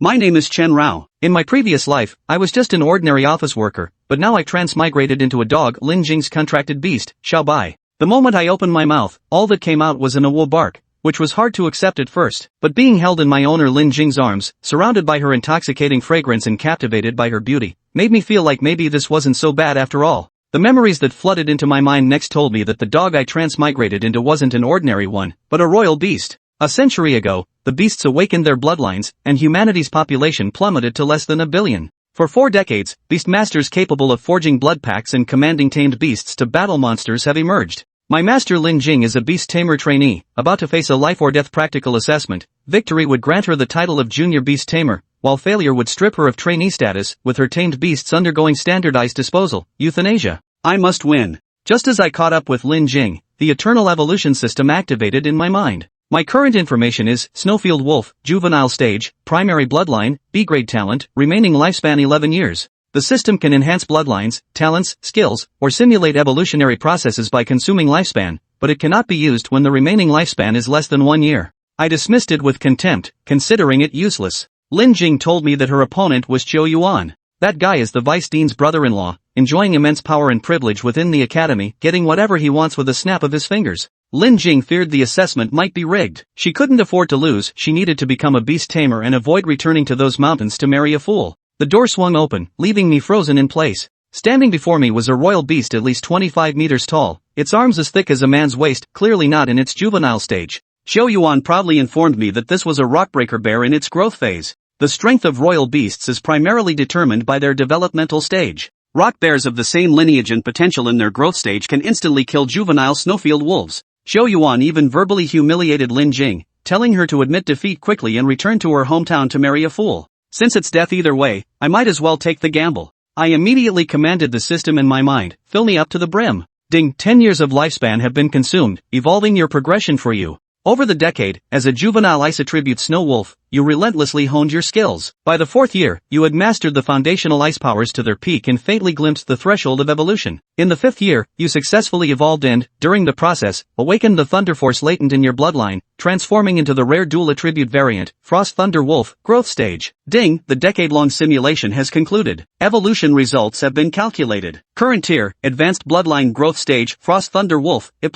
My name is Chen Rao. In my previous life, I was just an ordinary office worker, but now I transmigrated into a dog, Lin Jing's contracted beast, Xiao Bai. The moment I opened my mouth, all that came out was an awol bark, which was hard to accept at first, but being held in my owner Lin Jing's arms, surrounded by her intoxicating fragrance and captivated by her beauty, made me feel like maybe this wasn't so bad after all. The memories that flooded into my mind next told me that the dog I transmigrated into wasn't an ordinary one, but a royal beast. A century ago, the beasts awakened their bloodlines, and humanity's population plummeted to less than 1 billion. For 4 decades, beast masters capable of forging blood pacts and commanding tamed beasts to battle monsters have emerged. My master Lin Jing is a beast tamer trainee, about to face a life-or-death practical assessment. Victory would grant her the title of junior beast tamer, while failure would strip her of trainee status, with her tamed beasts undergoing standardized disposal, euthanasia. I must win. Just as I caught up with Lin Jing, the eternal evolution system activated in my mind. My current information is Snowfield Wolf, juvenile stage, primary bloodline, B-grade talent, remaining lifespan 11 years. The system can enhance bloodlines, talents, skills, or simulate evolutionary processes by consuming lifespan, but it cannot be used when the remaining lifespan is less than 1 year. I dismissed it with contempt, considering it useless. Lin Jing told me that her opponent was Zhou Yuan. That guy is the vice dean's brother-in-law, enjoying immense power and privilege within the academy, getting whatever he wants with a snap of his fingers. Lin Jing feared the assessment might be rigged. She couldn't afford to lose, she needed to become a beast tamer and avoid returning to those mountains to marry a fool. The door swung open, leaving me frozen in place. Standing before me was a royal beast at least 25 meters tall, its arms as thick as a man's waist, clearly not in its juvenile stage. Zhou Yuan proudly informed me that this was a rockbreaker bear in its growth phase. The strength of royal beasts is primarily determined by their developmental stage. Rock bears of the same lineage and potential in their growth stage can instantly kill juvenile snowfield wolves. Zhou Yuan even verbally humiliated Lin Jing, telling her to admit defeat quickly and return to her hometown to marry a fool. Since it's death either way, I might as well take the gamble. I immediately commanded the system in my mind, fill me up to the brim. Ding, 10 years of lifespan have been consumed, evolving your progression for you. Over the decade, as a juvenile ice attribute snow wolf, you relentlessly honed your skills. By the 4th year, you had mastered the foundational ice powers to their peak and faintly glimpsed the threshold of evolution. In the 5th year, you successfully evolved and, during the process, awakened the thunder force latent in your bloodline, transforming into the rare dual attribute variant, Frost Thunder Wolf, growth stage. Ding, the decade-long simulation has concluded. Evolution results have been calculated. Current tier, advanced bloodline growth stage, Frost Thunder Wolf, A+.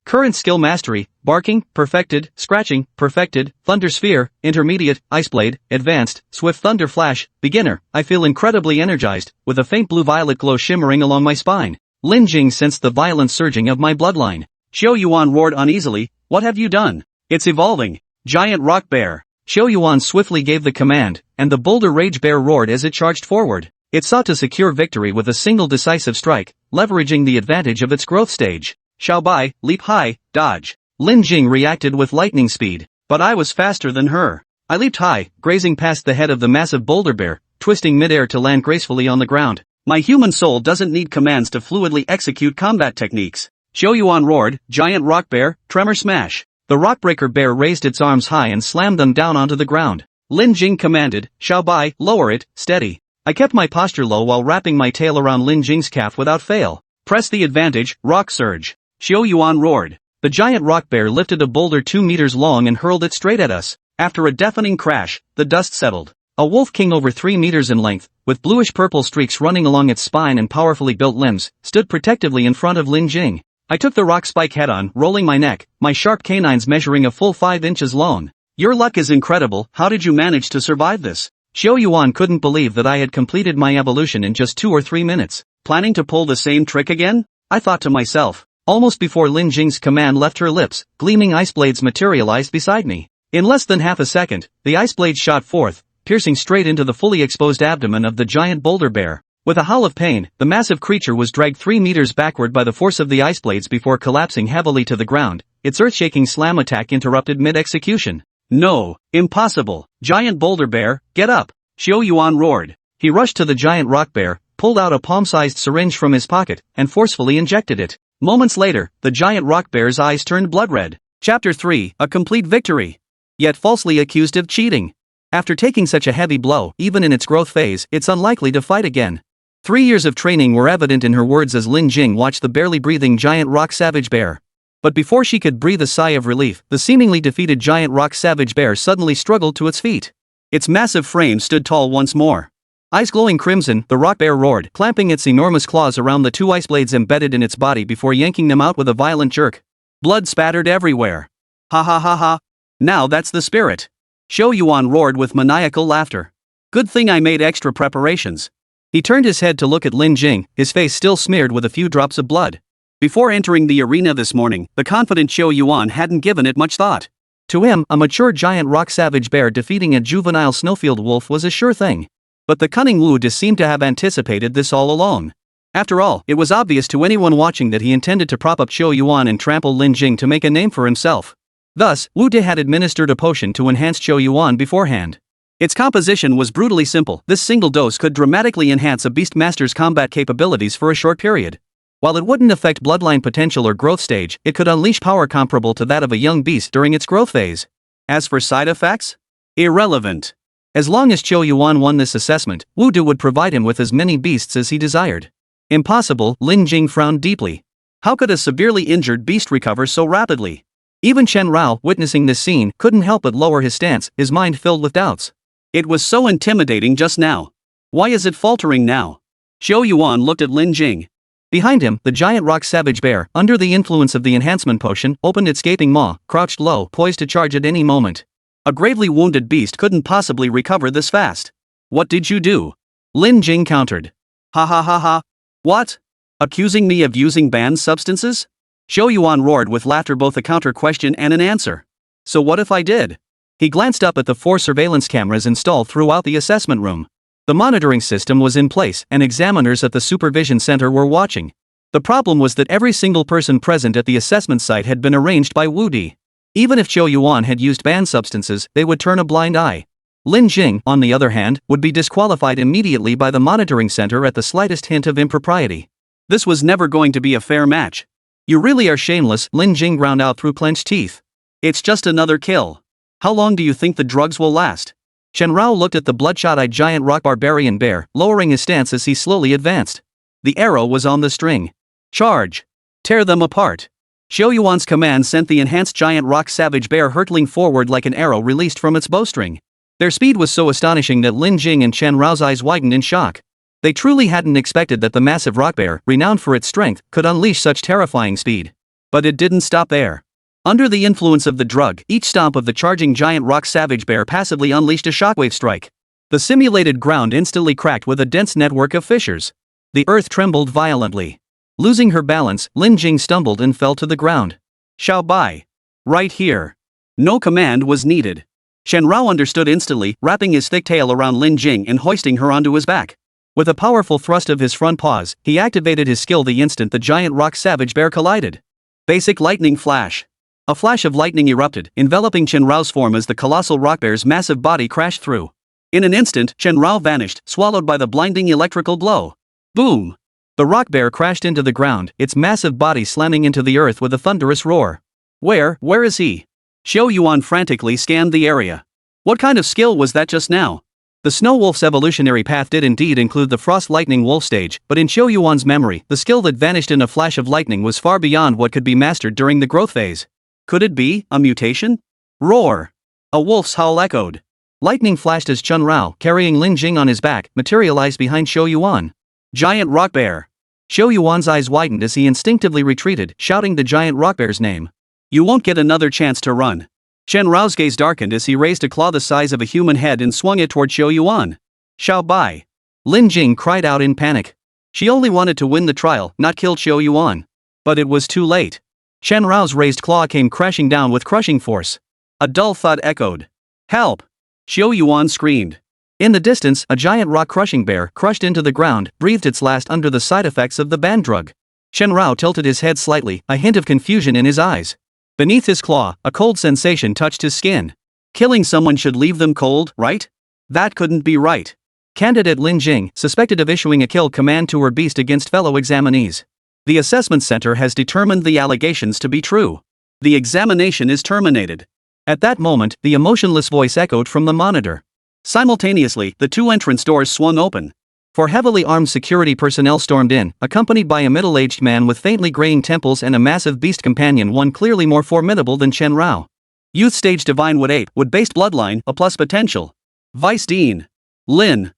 Current skill mastery, barking, perfected, scratching, perfected, thunder sphere, intermediate, ice blade, advanced, swift thunder flash, beginner. I feel incredibly energized, with a faint blue-violet glow shimmering along my spine. Lin Jing sensed the violent surging of my bloodline. Zhou Yuan roared uneasily, what have you done? It's evolving. Giant rock bear. Zhou Yuan swiftly gave the command, and the boulder rage bear roared as it charged forward. It sought to secure victory with a single decisive strike, leveraging the advantage of its growth stage. Xiao Bai, leap high, dodge. Lin Jing reacted with lightning speed, but I was faster than her. I leaped high, grazing past the head of the massive boulder bear, twisting midair to land gracefully on the ground. My human soul doesn't need commands to fluidly execute combat techniques. Zhou Yuan roared, giant rock bear, tremor smash. The rockbreaker bear raised its arms high and slammed them down onto the ground. Lin Jing commanded, Xiao Bai, lower it, steady. I kept my posture low while wrapping my tail around Lin Jing's calf without fail. Press the advantage, rock surge. Zhou Yuan roared. The giant rock bear lifted a boulder 2 meters long and hurled it straight at us. After a deafening crash, the dust settled. A wolf king over 3 meters in length, with bluish-purple streaks running along its spine and powerfully built limbs, stood protectively in front of Lin Jing. I took the rock spike head-on, rolling my neck, my sharp canines measuring a full 5 inches long. Your luck is incredible, how did you manage to survive this? Zhou Yuan couldn't believe that I had completed my evolution in just 2 or 3 minutes. Planning to pull the same trick again? I thought to myself. Almost before Lin Jing's command left her lips, gleaming ice blades materialized beside me. In less than half a second, the ice blades shot forth, piercing straight into the fully exposed abdomen of the giant boulder bear. With a howl of pain, the massive creature was dragged 3 meters backward by the force of the ice blades before collapsing heavily to the ground, its earth-shaking slam attack interrupted mid-execution. No, impossible. Giant boulder bear, get up. Zhou Yuan roared. He rushed to the giant rock bear, pulled out a palm-sized syringe from his pocket, and forcefully injected it. Moments later, the giant rock bear's eyes turned blood red. Chapter 3, a complete victory. Yet falsely accused of cheating. After taking such a heavy blow, even in its growth phase, it's unlikely to fight again. 3 years of training were evident in her words as Lin Jing watched the barely breathing giant rock savage bear. But before she could breathe a sigh of relief, the seemingly defeated giant rock savage bear suddenly struggled to its feet. Its massive frame stood tall once more. Eyes glowing crimson, the rock bear roared, clamping its enormous claws around the two ice blades embedded in its body before yanking them out with a violent jerk. Blood spattered everywhere. Ha ha ha ha. Now that's the spirit. Xiao Yuan roared with maniacal laughter. Good thing I made extra preparations. He turned his head to look at Lin Jing, his face still smeared with a few drops of blood. Before entering the arena this morning, the confident Xiao Yuan hadn't given it much thought. To him, a mature giant rock savage bear defeating a juvenile snowfield wolf was a sure thing. But the cunning Wu De seemed to have anticipated this all along. After all, it was obvious to anyone watching that he intended to prop up Xiao Yuan and trample Lin Jing to make a name for himself. Thus, Wu De had administered a potion to enhance Xiao Yuan beforehand. Its composition was brutally simple. This single dose could dramatically enhance a beastmaster's combat capabilities for a short period. While it wouldn't affect bloodline potential or growth stage, it could unleash power comparable to that of a young beast during its growth phase. As for side effects? Irrelevant. As long as Xiao Yuan won this assessment, Wu De would provide him with as many beasts as he desired. Impossible, Lin Jing frowned deeply. How could a severely injured beast recover so rapidly? Even Chen Rao, witnessing this scene, couldn't help but lower his stance, his mind filled with doubts. It was so intimidating just now. Why is it faltering now? Xiao Yuan looked at Lin Jing. Behind him, the giant rock savage bear, under the influence of the enhancement potion, opened its gaping maw, crouched low, poised to charge at any moment. A gravely wounded beast couldn't possibly recover this fast. What did you do? Lin Jing countered. Ha ha ha ha. What? Accusing me of using banned substances? Xiao Yuan roared with laughter, both a counter question and an answer. So what if I did? He glanced up at the 4 surveillance cameras installed throughout the assessment room. The monitoring system was in place and examiners at the supervision center were watching. The problem was that every single person present at the assessment site had been arranged by Wu De. Even if Xiao Yuan had used banned substances, they would turn a blind eye. Lin Jing, on the other hand, would be disqualified immediately by the monitoring center at the slightest hint of impropriety. This was never going to be a fair match. You really are shameless, Lin Jing ground out through clenched teeth. It's just another kill. How long do you think the drugs will last? Chen Rao looked at the bloodshot-eyed giant rock barbarian bear, lowering his stance as he slowly advanced. The arrow was on the string. Charge! Tear them apart! Xiao Yuan's command sent the enhanced giant rock savage bear hurtling forward like an arrow released from its bowstring. Their speed was so astonishing that Lin Jing and Chen Rao's eyes widened in shock. They truly hadn't expected that the massive rock bear, renowned for its strength, could unleash such terrifying speed. But it didn't stop there. Under the influence of the drug, each stomp of the charging giant rock savage bear passively unleashed a shockwave strike. The simulated ground instantly cracked with a dense network of fissures. The earth trembled violently. Losing her balance, Lin Jing stumbled and fell to the ground. Xiao Bai. Right here. No command was needed. Shen Rao understood instantly, wrapping his thick tail around Lin Jing and hoisting her onto his back. With a powerful thrust of his front paws, he activated his skill the instant the giant rock savage bear collided. Basic lightning flash. A flash of lightning erupted, enveloping Chen Rao's form as the colossal rock bear's massive body crashed through. In an instant, Chen Rao vanished, swallowed by the blinding electrical blow. Boom! The rock bear crashed into the ground, its massive body slamming into the earth with a thunderous roar. Where is he? Xiao Yuan frantically scanned the area. What kind of skill was that just now? The snow wolf's evolutionary path did indeed include the frost lightning wolf stage, but in Xiao Yuan's memory, the skill that vanished in a flash of lightning was far beyond what could be mastered during the growth phase. Could it be a mutation? Roar! A wolf's howl echoed. Lightning flashed as Chen Rao, carrying Lin Jing on his back, materialized behind Xiao Yuan. Giant rock bear! Xiao Yuan's eyes widened as he instinctively retreated, shouting the giant rock bear's name. You won't get another chance to run. Chen Rao's gaze darkened as he raised a claw the size of a human head and swung it toward Xiao Yuan. Xiao Bai! Lin Jing cried out in panic. She only wanted to win the trial, not kill Xiao Yuan. But it was too late. Chen Rao's raised claw came crashing down with crushing force. A dull thud echoed. Help! Xiao Yuan screamed. In the distance, a giant rock-crushing bear, crushed into the ground, breathed its last under the side effects of the banned drug. Chen Rao tilted his head slightly, a hint of confusion in his eyes. Beneath his claw, a cold sensation touched his skin. Killing someone should leave them cold, right? That couldn't be right. Candidate Lin Jing, suspected of issuing a kill command to her beast against fellow examinees. The assessment center has determined the allegations to be true. The examination is terminated. At that moment, the emotionless voice echoed from the monitor. Simultaneously, the 2 entrance doors swung open. 4 heavily armed security personnel stormed in, accompanied by a middle-aged man with faintly graying temples and a massive beast companion, one clearly more formidable than Chen Rao. Youth stage Divine Wood 8, Wood-based bloodline, a plus potential. Vice Dean. Lin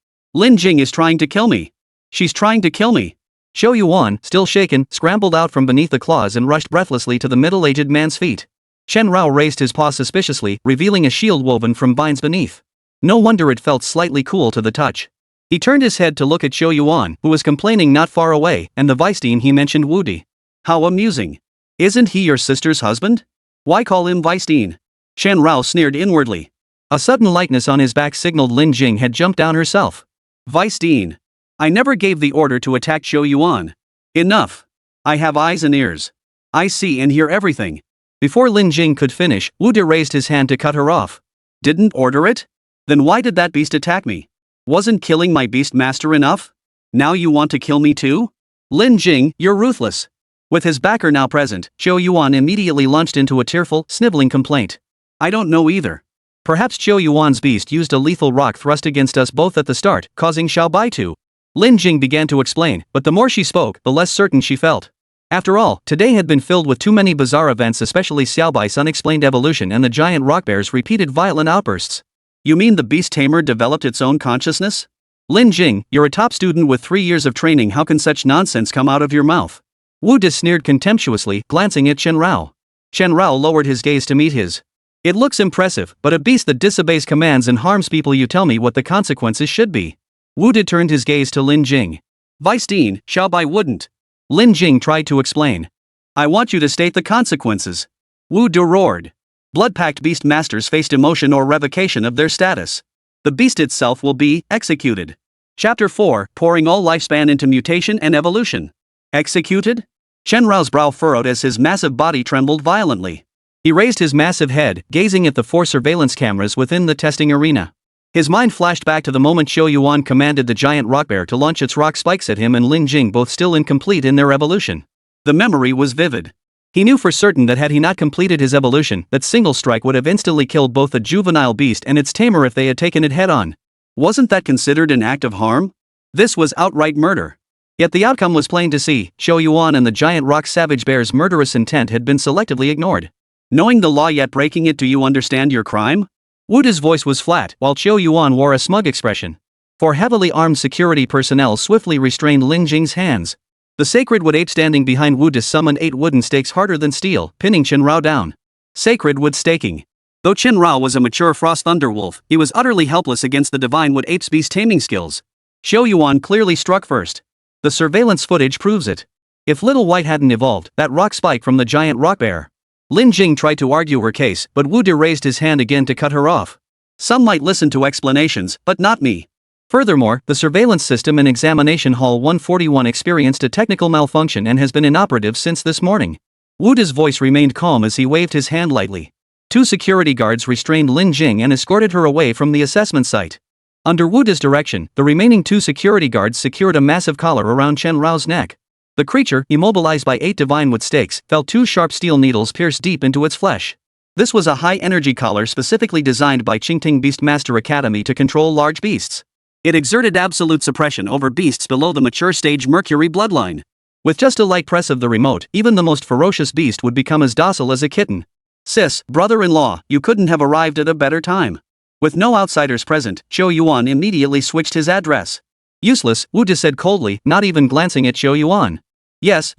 Jing is trying to kill me. She's trying to kill me. Xiao Yuan, still shaken, scrambled out from beneath the claws and rushed breathlessly to the middle-aged man's feet. Chen Rao raised his paw suspiciously, revealing a shield woven from vines beneath. No wonder it felt slightly cool to the touch. He turned his head to look at Xiao Yuan, who was complaining not far away, and the vice dean he mentioned Wu Di. How amusing. Isn't he your sister's husband? Why call him Vice Dean? Chen Rao sneered inwardly. A sudden lightness on his back signaled Lin Jing had jumped down herself. Vice Dean. I never gave the order to attack Xiao Yuan. Enough. I have eyes and ears. I see and hear everything. Before Lin Jing could finish, Wu Di raised his hand to cut her off. Didn't order it? Then why did that beast attack me? Wasn't killing my beast master enough? Now you want to kill me too? Lin Jing, you're ruthless. With his backer now present, Xiao Yuan immediately launched into a tearful, sniveling complaint. I don't know either. Perhaps Xiao Yuan's beast used a lethal rock thrust against us both at the start, causing Xiao Bai to. Lin Jing began to explain, but the more she spoke, the less certain she felt. After all, today had been filled with too many bizarre events, especially Xiao Bai's unexplained evolution and the giant rock bear's repeated violent outbursts. You mean the beast tamer developed its own consciousness? Lin Jing, you're a top student with 3 years of training, how can such nonsense come out of your mouth? Wu Di sneered contemptuously, glancing at Chen Rao. Chen Rao lowered his gaze to meet his. It looks impressive, but a beast that disobeys commands and harms people, you tell me what the consequences should be. Wu Di turned his gaze to Lin Jing. Vice Dean, Xiao Bai wouldn't. Lin Jing tried to explain. I want you to state the consequences. Wu Di roared. Blood-packed beast masters faced demotion or revocation of their status. The beast itself will be executed. Chapter 4, pouring all lifespan into mutation and evolution. Executed? Chen Rao's brow furrowed as his massive body trembled violently. He raised his massive head, gazing at the 4 surveillance cameras within the testing arena. His mind flashed back to the moment Xiao Yuan commanded the giant rock bear to launch its rock spikes at him and Lin Jing, both still incomplete in their evolution. The memory was vivid. He knew for certain that had he not completed his evolution, that single strike would have instantly killed both the juvenile beast and its tamer if they had taken it head-on. Wasn't that considered an act of harm? This was outright murder. Yet the outcome was plain to see. Xiao Yuan and the giant rock savage bear's murderous intent had been selectively ignored. Knowing the law yet breaking it, do you understand your crime? Wu Di's voice was flat, while Xiao Yuan wore a smug expression. 4 heavily armed security personnel swiftly restrained Lin Jing's hands. The sacred wood ape standing behind Wu Di summoned 8 wooden stakes harder than steel, pinning Chen Rao down. Sacred wood staking. Though Chen Rao was a mature frost thunderwolf, he was utterly helpless against the divine wood ape's beast taming skills. Xiao Yuan clearly struck first. The surveillance footage proves it. If Little White hadn't evolved, that rock spike from the giant rock bear. Lin Jing tried to argue her case, but Wu Di raised his hand again to cut her off. Some might listen to explanations, but not me. Furthermore, the surveillance system in Examination Hall 141 experienced a technical malfunction and has been inoperative since this morning. Wu Di's voice remained calm as he waved his hand lightly. 2 security guards restrained Lin Jing and escorted her away from the assessment site. Under Wu Di's direction, the remaining 2 security guards secured a massive collar around Chen Rao's neck. The creature, immobilized by 8 divine wood stakes, felt 2 sharp steel needles pierce deep into its flesh. This was a high-energy collar specifically designed by Qingting Beastmaster Academy to control large beasts. It exerted absolute suppression over beasts below the mature stage Mercury bloodline. With just a light press of the remote, even the most ferocious beast would become as docile as a kitten. Sis, brother-in-law, you couldn't have arrived at a better time. With no outsiders present, Xiao Yuan immediately switched his address. Useless, Wu Di said coldly, not even glancing at Xiao Yuan. Yes.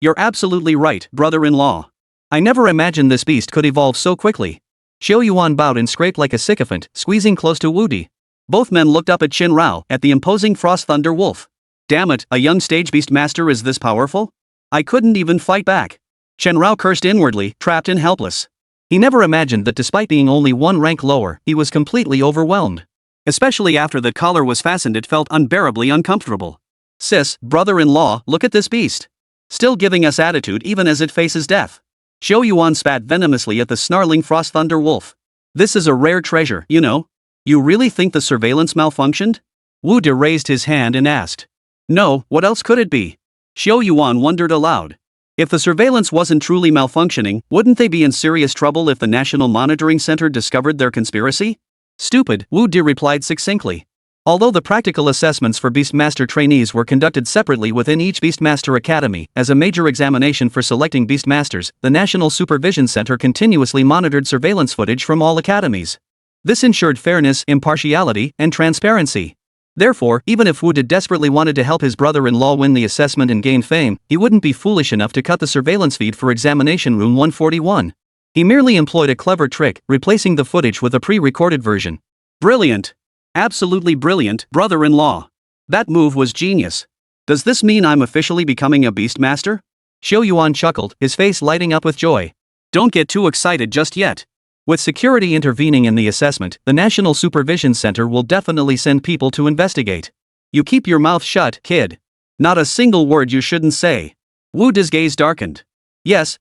You're absolutely right, brother-in-law. I never imagined this beast could evolve so quickly. Xiao Yuan bowed and scraped like a sycophant, squeezing close to Wu Di. Both men looked up at Chen Rao, at the imposing Frost Thunder Wolf. Damn it, a young stage beast master is this powerful? I couldn't even fight back. Chen Rao cursed inwardly, trapped and helpless. He never imagined that despite being only 1 rank lower, he was completely overwhelmed. Especially after the collar was fastened, it felt unbearably uncomfortable. Sis, brother-in-law, look at this beast. Still giving us attitude even as it faces death. Xiao Yuan spat venomously at the snarling Frost Thunder Wolf. This is a rare treasure, you know. You really think the surveillance malfunctioned? Wu Di raised his hand and asked. No, what else could it be? Xiao Yuan wondered aloud. If the surveillance wasn't truly malfunctioning, wouldn't they be in serious trouble if the National Monitoring Center discovered their conspiracy? Stupid, Wu Di replied succinctly. Although the practical assessments for Beastmaster trainees were conducted separately within each Beastmaster Academy, as a major examination for selecting Beastmasters, the National Supervision Center continuously monitored surveillance footage from all academies. This ensured fairness, impartiality, and transparency. Therefore, even if Wu De desperately wanted to help his brother-in-law win the assessment and gain fame, he wouldn't be foolish enough to cut the surveillance feed for examination room 141. He merely employed a clever trick, replacing the footage with a pre-recorded version. Brilliant. Absolutely brilliant, brother-in-law. That move was genius. Does this mean I'm officially becoming a Beastmaster? Xiao Yuan chuckled, his face lighting up with joy. Don't get too excited just yet. With security intervening in the assessment, the National Supervision Center will definitely send people to investigate. You keep your mouth shut, kid. Not a single word you shouldn't say. Wu De's gaze darkened. Yes.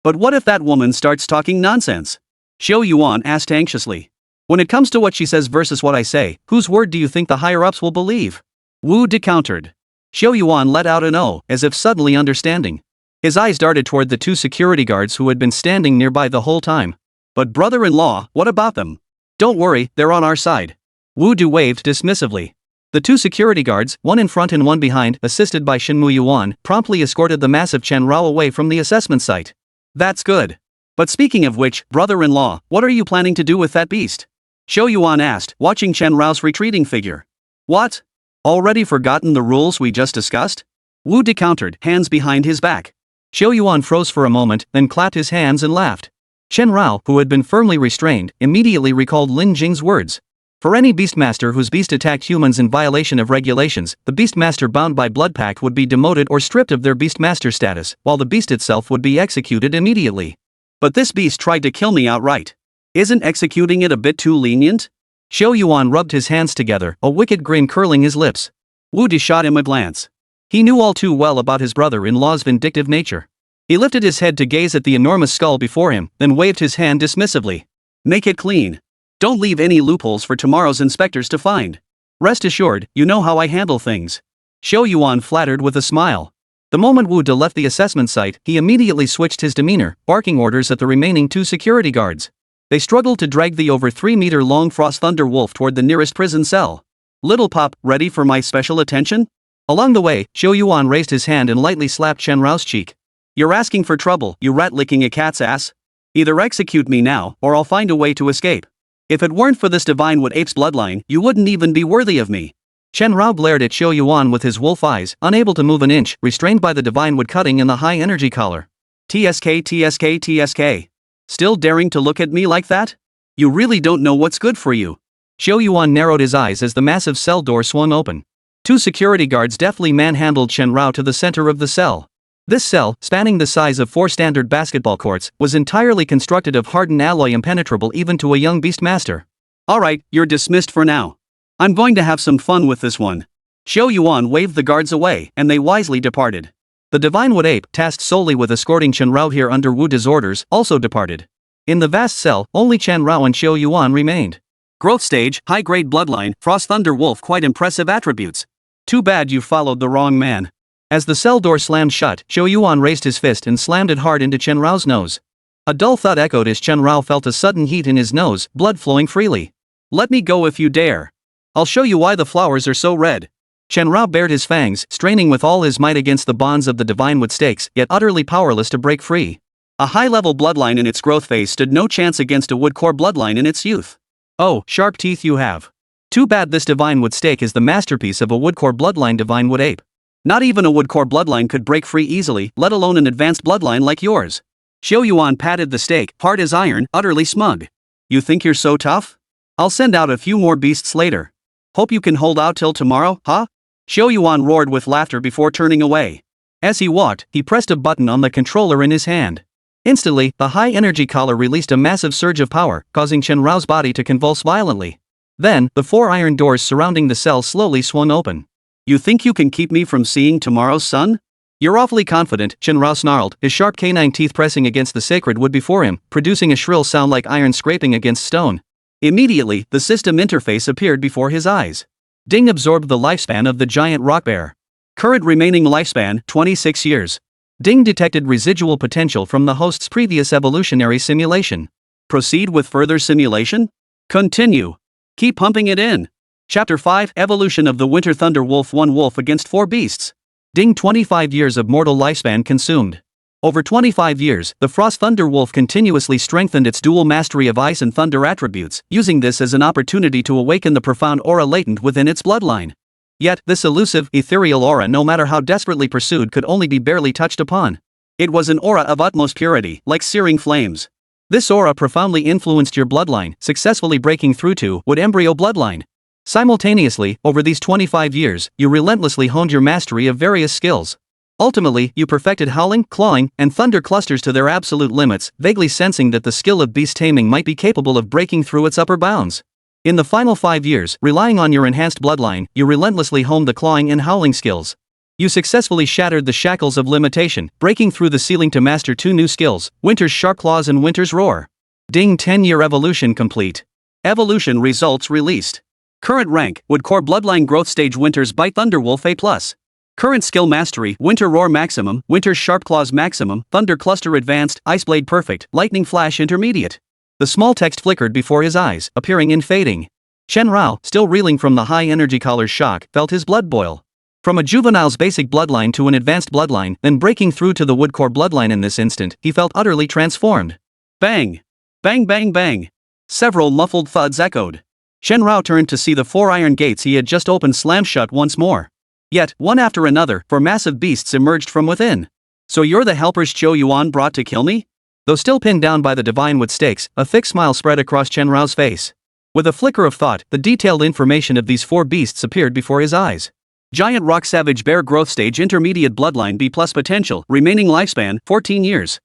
But what if that woman starts talking nonsense? Xiao Yuan asked anxiously. When it comes to what she says versus what I say, whose word do you think the higher-ups will believe? Wu De countered. Xiao Yuan let out an "oh," as if suddenly understanding. His eyes darted toward the two security guards who had been standing nearby the whole time. But brother-in-law, what about them? Don't worry, they're on our side. Wu De waved dismissively. The two security guards, one in front and one behind, assisted by Shenmu Yuan, promptly escorted the massive Chen Rao away from the assessment site. That's good. But speaking of which, brother-in-law, what are you planning to do with that beast? Xiao Yuan asked, watching Chen Rao's retreating figure. What? Already forgotten the rules we just discussed? Wu De countered, hands behind his back. Xiao Yuan froze for a moment, then clapped his hands and laughed. Chen Rao, who had been firmly restrained, immediately recalled Lin Jing's words. For any Beastmaster whose beast attacked humans in violation of regulations, the Beastmaster bound by Blood Pact would be demoted or stripped of their Beastmaster status, while the beast itself would be executed immediately. But this beast tried to kill me outright. Isn't executing it a bit too lenient? Xiao Yuan rubbed his hands together, a wicked grin curling his lips. Wu De shot him a glance. He knew all too well about his brother-in-law's vindictive nature. He lifted his head to gaze at the enormous skull before him, then waved his hand dismissively. Make it clean. Don't leave any loopholes for tomorrow's inspectors to find. Rest assured, you know how I handle things. Xiao Yuan flattered with a smile. The moment Wu De left the assessment site, he immediately switched his demeanor, barking orders at the remaining two security guards. They struggled to drag the over 3-meter-long Frost Thunder Wolf toward the nearest prison cell. Little pup, ready for my special attention? Along the way, Xiao Yuan raised his hand and lightly slapped Chen Rao's cheek. You're asking for trouble, you rat licking a cat's ass. Either execute me now, or I'll find a way to escape. If it weren't for this divine wood ape's bloodline, you wouldn't even be worthy of me. Chen Rao glared at Xiao Yuan with his wolf eyes, unable to move an inch, restrained by the divine wood cutting in the high-energy collar. TSK. Still daring to look at me like that? You really don't know what's good for you. Xiao Yuan narrowed his eyes as the massive cell door swung open. Two security guards deftly manhandled Chen Rao to the center of the cell. This cell, spanning the size of 4 standard basketball courts, was entirely constructed of hardened alloy impenetrable even to a young beastmaster. Alright, you're dismissed for now. I'm going to have some fun with this one. Xiao Yuan waved the guards away, and they wisely departed. The divine wood ape, tasked solely with escorting Chen Rao here under Wu De's orders, also departed. In the vast cell, only Chen Rao and Xiao Yuan remained. Growth stage, high-grade bloodline, Frost Thunder Wolf, quite impressive attributes. Too bad you followed the wrong man. As the cell door slammed shut, Xiao Yuan raised his fist and slammed it hard into Chen Rao's nose. A dull thud echoed as Chen Rao felt a sudden heat in his nose, blood flowing freely. Let me go if you dare. I'll show you why the flowers are so red. Chen Rao bared his fangs, straining with all his might against the bonds of the divine wood stakes, yet utterly powerless to break free. A high-level bloodline in its growth phase stood no chance against a wood core bloodline in its youth. Oh, sharp teeth you have. Too bad this divine wood stake is the masterpiece of a wood core bloodline divine wood ape. Not even a wood core bloodline could break free easily, let alone an advanced bloodline like yours. Xiao Yuan patted the stake, hard as iron, utterly smug. You think you're so tough? I'll send out a few more beasts later. Hope you can hold out till tomorrow, huh? Xiao Yuan roared with laughter before turning away. As he walked, he pressed a button on the controller in his hand. Instantly, the high-energy collar released a massive surge of power, causing Chen Rao's body to convulse violently. Then, the 4 iron doors surrounding the cell slowly swung open. You think you can keep me from seeing tomorrow's sun? You're awfully confident, Chen Rao snarled, his sharp canine teeth pressing against the sacred wood before him, producing a shrill sound like iron scraping against stone. Immediately, the system interface appeared before his eyes. Ding absorbed the lifespan of the giant rock bear. Current remaining lifespan, 26 years. Ding detected residual potential from the host's previous evolutionary simulation. Proceed with further simulation? Continue. Keep pumping it in. Chapter 5, Evolution of the Winter Thunder Wolf. 1 wolf against 4 beasts. Ding 25 years of mortal lifespan consumed. Over 25 years, the Frost Thunder Wolf continuously strengthened its dual mastery of ice and thunder attributes, using this as an opportunity to awaken the profound aura latent within its bloodline. Yet, this elusive, ethereal aura, no matter how desperately pursued, could only be barely touched upon. It was an aura of utmost purity, like searing flames. This aura profoundly influenced your bloodline, successfully breaking through to wood embryo bloodline. Simultaneously, over these 25 years, you relentlessly honed your mastery of various skills. Ultimately, you perfected howling, clawing, and thunder clusters to their absolute limits, vaguely sensing that the skill of beast taming might be capable of breaking through its upper bounds. In the final 5 years, relying on your enhanced bloodline, you relentlessly honed the clawing and howling skills. You successfully shattered the shackles of limitation, breaking through the ceiling to master 2 new skills, Winter's Sharp Claws and Winter's Roar. Ding, 10-year evolution complete. Evolution results released. Current rank, Wood Core Bloodline Growth Stage Winter's Bite Thunderwolf A+. Current skill mastery, Winter Roar Maximum, Winter's Sharp Claws Maximum, Thunder Cluster Advanced, Ice Blade Perfect, Lightning Flash Intermediate. The small text flickered before his eyes, appearing in fading. Chen Rao, still reeling from the high-energy caller's shock, felt his blood boil. From a juvenile's basic bloodline to an advanced bloodline, then breaking through to the Wood Core bloodline in this instant, he felt utterly transformed. Bang! Bang bang bang! Several muffled thuds echoed. Shen Rao turned to see the 4 iron gates he had just opened slam shut once more. Yet, one after another, 4 massive beasts emerged from within. So you're the helpers Qiu Yuan brought to kill me? Though still pinned down by the divine wood stakes, a thick smile spread across Chen Rao's face. With a flicker of thought, the detailed information of these 4 beasts appeared before his eyes. Giant Rock Savage Bear Growth Stage Intermediate Bloodline B+ Potential, Remaining Lifespan, 14 years.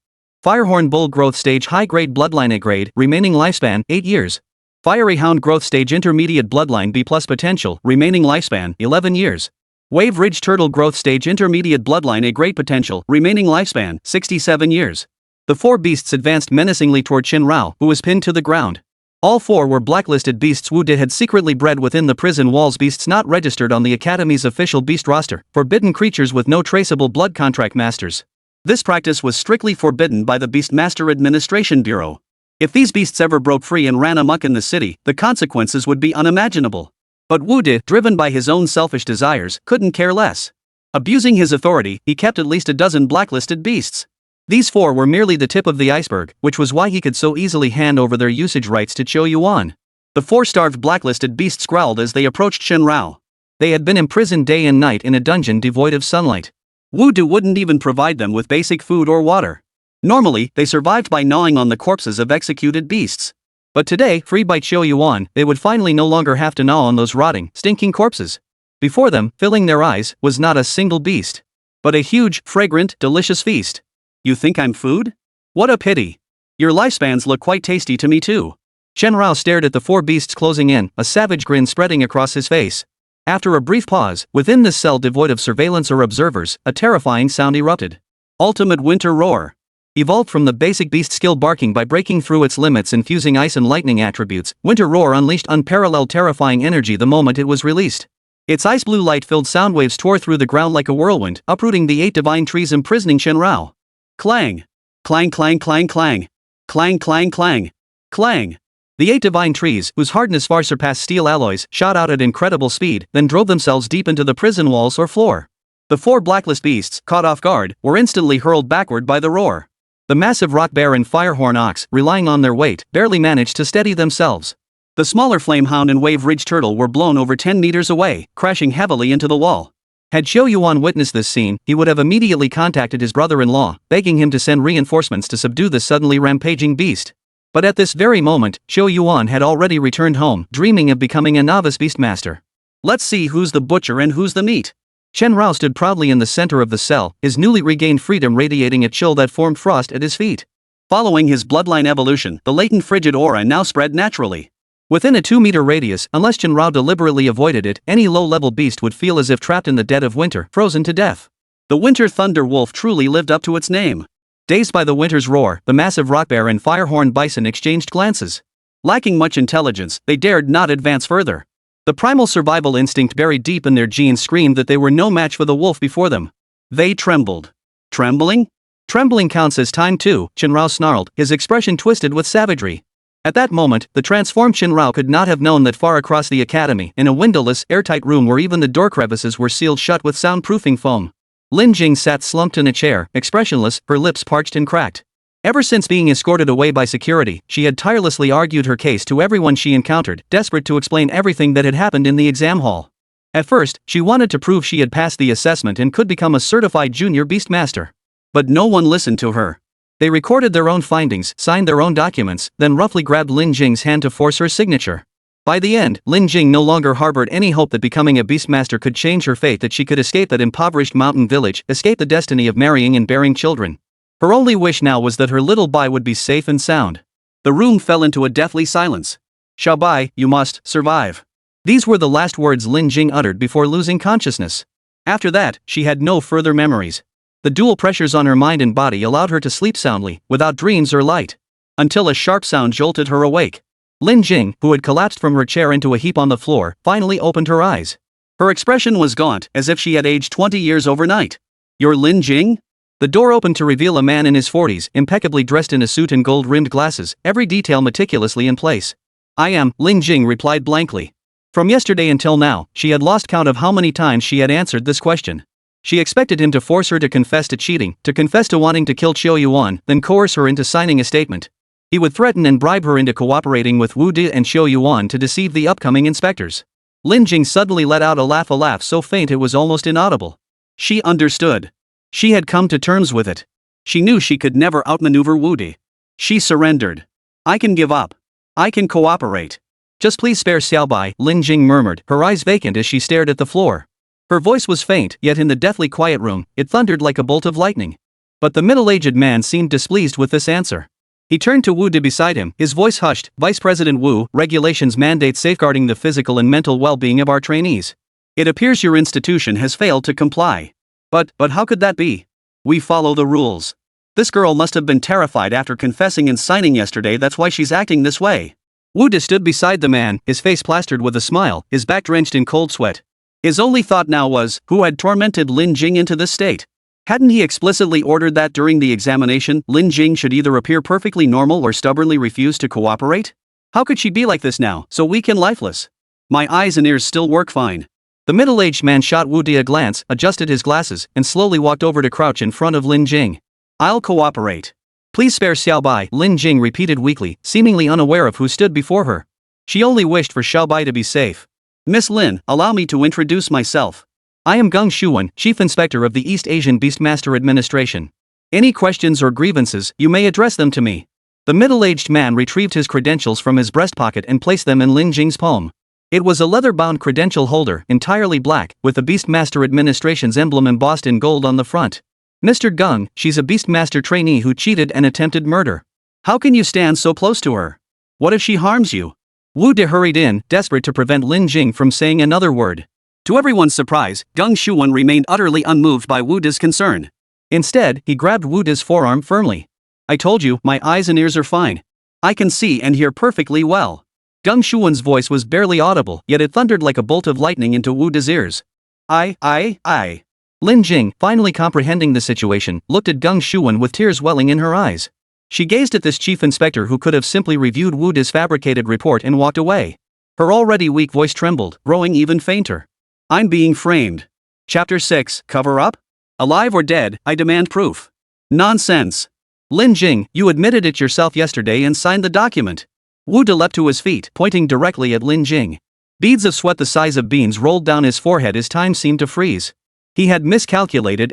Firehorn Bull Growth Stage High Grade Bloodline A Grade, Remaining Lifespan, 8 years. Fiery Hound Growth Stage Intermediate Bloodline B+ Potential, Remaining Lifespan, 11 years. Wave Ridge Turtle Growth Stage Intermediate Bloodline A Great Potential, Remaining Lifespan, 67 years. The 4 beasts advanced menacingly toward Qin Rao, who was pinned to the ground. All 4 were blacklisted beasts Wu De had secretly bred within the prison walls, beasts not registered on the Academy's official beast roster, forbidden creatures with no traceable blood contract masters. This practice was strictly forbidden by the Beastmaster Administration Bureau. If these beasts ever broke free and ran amok in the city, the consequences would be unimaginable. But Wu De, driven by his own selfish desires, couldn't care less. Abusing his authority, he kept at least a dozen blacklisted beasts. These 4 were merely the tip of the iceberg, which was why he could so easily hand over their usage rights to Qiu Yuan. The 4 starved blacklisted beasts growled as they approached Shen Rao. They had been imprisoned day and night in a dungeon devoid of sunlight. Wu De wouldn't even provide them with basic food or water. Normally, they survived by gnawing on the corpses of executed beasts. But today, freed by Qiu Yuan, they would finally no longer have to gnaw on those rotting, stinking corpses. Before them, filling their eyes, was not a single beast, but a huge, fragrant, delicious feast. You think I'm food? What a pity. Your lifespans look quite tasty to me too. Chen Rao stared at the 4 beasts closing in, a savage grin spreading across his face. After a brief pause, within this cell devoid of surveillance or observers, a terrifying sound erupted. Ultimate Winter Roar. Evolved from the basic beast skill barking by breaking through its limits and fusing ice and lightning attributes, Winter Roar unleashed unparalleled terrifying energy the moment it was released. Its ice blue light-filled sound waves tore through the ground like a whirlwind, uprooting the 8 divine trees imprisoning Shen Rao. Clang! Clang clang clang clang! Clang clang clang! Clang! The 8 divine trees, whose hardness far surpassed steel alloys, shot out at incredible speed, then drove themselves deep into the prison walls or floor. The 4 blacklist beasts, caught off guard, were instantly hurled backward by the roar. The massive rock bear and firehorn ox, relying on their weight, barely managed to steady themselves. The smaller flamehound and wave ridge turtle were blown over 10 meters away, crashing heavily into the wall. Had Qiu Yuan witnessed this scene, he would have immediately contacted his brother-in-law, begging him to send reinforcements to subdue the suddenly rampaging beast. But at this very moment, Qiu Yuan had already returned home, dreaming of becoming a novice beastmaster. Let's see who's the butcher and who's the meat. Chen Rao stood proudly in the center of the cell, his newly regained freedom radiating a chill that formed frost at his feet. Following his bloodline evolution, the latent frigid aura now spread naturally. Within a 2-meter radius, unless Chen Rao deliberately avoided it, any low-level beast would feel as if trapped in the dead of winter, frozen to death. The Winter Thunder Wolf truly lived up to its name. Dazed by the winter's roar, the massive rock bear and firehorn bison exchanged glances. Lacking much intelligence, they dared not advance further. The primal survival instinct buried deep in their genes screamed that they were no match for the wolf before them. They trembled. Trembling? Trembling counts as time too, Chen Rao snarled, his expression twisted with savagery. At that moment, the transformed Chen Rao could not have known that far across the academy, in a windowless, airtight room where even the door crevices were sealed shut with soundproofing foam, Lin Jing sat slumped in a chair, expressionless, her lips parched and cracked. Ever since being escorted away by security, she had tirelessly argued her case to everyone she encountered, desperate to explain everything that had happened in the exam hall. At first, she wanted to prove she had passed the assessment and could become a certified junior beastmaster. But no one listened to her. They recorded their own findings, signed their own documents, then roughly grabbed Lin Jing's hand to force her signature. By the end, Lin Jing no longer harbored any hope that becoming a beastmaster could change her fate, that she could escape that impoverished mountain village, escape the destiny of marrying and bearing children. Her only wish now was that her little Bai would be safe and sound. The room fell into a deathly silence. "Xiao Bai, you must survive." These were the last words Lin Jing uttered before losing consciousness. After that, she had no further memories. The dual pressures on her mind and body allowed her to sleep soundly, without dreams or light. Until a sharp sound jolted her awake. Lin Jing, who had collapsed from her chair into a heap on the floor, finally opened her eyes. Her expression was gaunt, as if she had aged 20 years overnight. "You're Lin Jing?" The door opened to reveal a man in his 40s, impeccably dressed in a suit and gold-rimmed glasses, every detail meticulously in place. "I am," Lin Jing replied blankly. From yesterday until now, she had lost count of how many times she had answered this question. She expected him to force her to confess to cheating, to confess to wanting to kill Qiu Yuan, then coerce her into signing a statement. He would threaten and bribe her into cooperating with Wu De and Qiu Yuan to deceive the upcoming inspectors. Lin Jing suddenly let out a laugh so faint it was almost inaudible. She understood. She had come to terms with it. She knew she could never outmaneuver Wu De. She surrendered. "I can give up. I can cooperate. Just please spare Xiao Bai," Lin Jing murmured, her eyes vacant as she stared at the floor. Her voice was faint, yet in the deathly quiet room, it thundered like a bolt of lightning. But the middle-aged man seemed displeased with this answer. He turned to Wu De beside him, his voice hushed. "Vice President Wu, regulations mandate safeguarding the physical and mental well-being of our trainees. It appears your institution has failed to comply. But how could that be? We follow the rules." This girl must have been terrified after confessing and signing yesterday, that's why she's acting this way. Wu De stood beside the man, his face plastered with a smile, his back drenched in cold sweat. His only thought now was, who had tormented Lin Jing into this state? Hadn't he explicitly ordered that during the examination, Lin Jing should either appear perfectly normal or stubbornly refuse to cooperate? How could she be like this now, so weak and lifeless? "My eyes and ears still work fine." The middle-aged man shot Wu De a glance, adjusted his glasses, and slowly walked over to crouch in front of Lin Jing. "I'll cooperate. Please spare Xiao Bai," Lin Jing repeated weakly, seemingly unaware of who stood before her. She only wished for Xiao Bai to be safe. "Miss Lin, allow me to introduce myself. I am Geng Shuwen, Chief Inspector of the East Asian Beastmaster Administration. Any questions or grievances, you may address them to me." The middle-aged man retrieved his credentials from his breast pocket and placed them in Lin Jing's palm. It was a leather-bound credential holder, entirely black, with the Beastmaster Administration's emblem embossed in gold on the front. "Mr. Geng, she's a Beastmaster trainee who cheated and attempted murder. How can you stand so close to her? What if she harms you?" Wu De hurried in, desperate to prevent Lin Jing from saying another word. To everyone's surprise, Geng Shuwen remained utterly unmoved by Wu De's concern. Instead, he grabbed Wu De's forearm firmly. "I told you, my eyes and ears are fine. I can see and hear perfectly well." Geng Shuwen's voice was barely audible, yet it thundered like a bolt of lightning into Wu De's ears. I. Lin Jing, finally comprehending the situation, looked at Geng Shuwen with tears welling in her eyes. She gazed at this chief inspector who could have simply reviewed Wu De's fabricated report and walked away. Her already weak voice trembled, growing even fainter. "I'm being framed. Chapter 6, Cover Up? Alive or dead, I demand proof." "Nonsense. Lin Jing, you admitted it yourself yesterday and signed the document." Wu De leapt to his feet, pointing directly at Lin Jing. Beads of sweat the size of beans rolled down his forehead as time seemed to freeze. He had miscalculated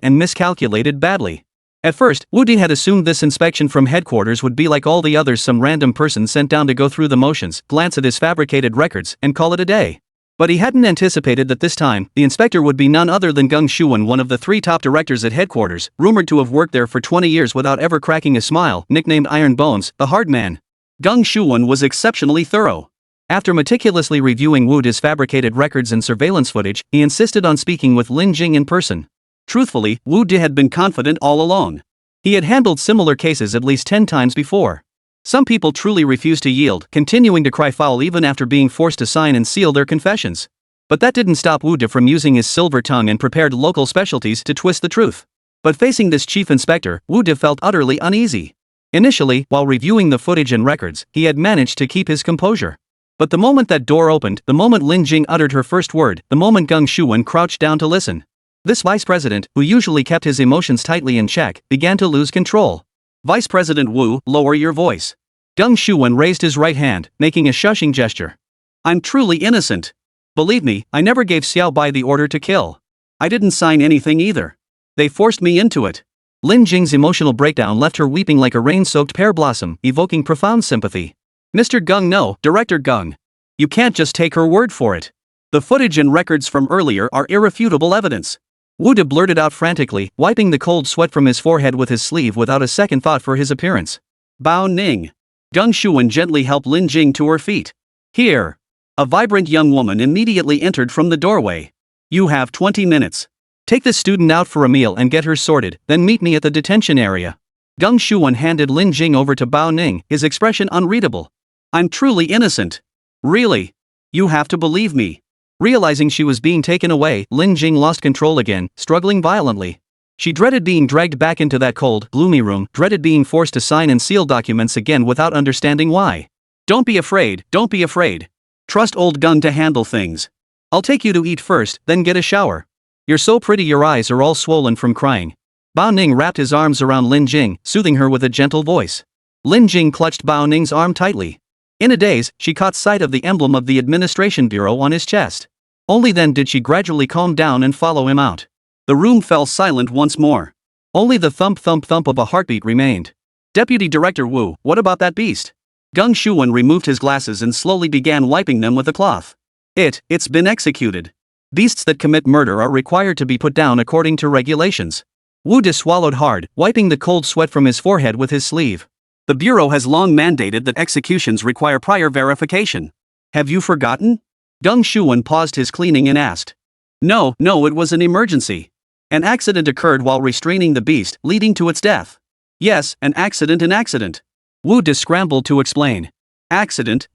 badly. At first, Wu De had assumed this inspection from headquarters would be like all the others, some random person sent down to go through the motions, glance at his fabricated records, and call it a day. But he hadn't anticipated that this time, the inspector would be none other than Geng Shuwen, one of the 3 top directors at headquarters, rumored to have worked there for 20 years without ever cracking a smile, nicknamed Iron Bones, the Hard Man. Geng Shuwen was exceptionally thorough. After meticulously reviewing Wu De's fabricated records and surveillance footage, he insisted on speaking with Lin Jing in person. Truthfully, Wu De had been confident all along. He had handled similar cases at least 10 times before. Some people truly refused to yield, continuing to cry foul even after being forced to sign and seal their confessions. But that didn't stop Wu De from using his silver tongue and prepared local specialties to twist the truth. But facing this chief inspector, Wu De felt utterly uneasy. Initially, while reviewing the footage and records, he had managed to keep his composure. But the moment that door opened, the moment Lin Jing uttered her first word, the moment Geng Shuwen crouched down to listen, This vice president, who usually kept his emotions tightly in check, began to lose control. Vice President Wu, lower your voice. Deng Shuwen raised his right hand, making a shushing gesture. I'm truly innocent. Believe me, I never gave Xiao Bai the order to kill. I didn't sign anything either. They forced me into it. Lin Jing's emotional breakdown left her weeping like a rain-soaked pear blossom, evoking profound sympathy. Mr. Gung, no, Director Gung. You can't just take her word for it. The footage and records from earlier are irrefutable evidence. Wu De blurted out frantically, wiping the cold sweat from his forehead with his sleeve without a second thought for his appearance. Bao Ning. Deng Shuwen gently helped Lin Jing to her feet. Here. A vibrant young woman immediately entered from the doorway. You have 20 minutes. Take this student out for a meal and get her sorted, then meet me at the detention area. Deng Shuwen handed Lin Jing over to Bao Ning, his expression unreadable. I'm truly innocent. Really. You have to believe me. Realizing she was being taken away, Lin Jing lost control again, struggling violently. She dreaded being dragged back into that cold, gloomy room, dreaded being forced to sign and seal documents again without understanding why. Don't be afraid, don't be afraid. Trust old Gun to handle things. I'll take you to eat first, then get a shower. You're so pretty your eyes are all swollen from crying. Bao Ning wrapped his arms around Lin Jing, soothing her with a gentle voice. Lin Jing clutched Bao Ning's arm tightly. In a daze, she caught sight of the emblem of the administration bureau on his chest. Only then did she gradually calm down and follow him out. The room fell silent once more. Only the thump-thump-thump of a heartbeat remained. Deputy Director Wu, what about that beast? Deng Shuwen removed his glasses and slowly began wiping them with a cloth. It's been executed. Beasts that commit murder are required to be put down according to regulations. Wu De swallowed hard, wiping the cold sweat from his forehead with his sleeve. The Bureau has long mandated that executions require prior verification. Have you forgotten? Deng Shuwen paused his cleaning and asked. No, it was an emergency. An accident occurred while restraining the beast, leading to its death. Yes, an accident. Wu De scrambled to explain. Accident.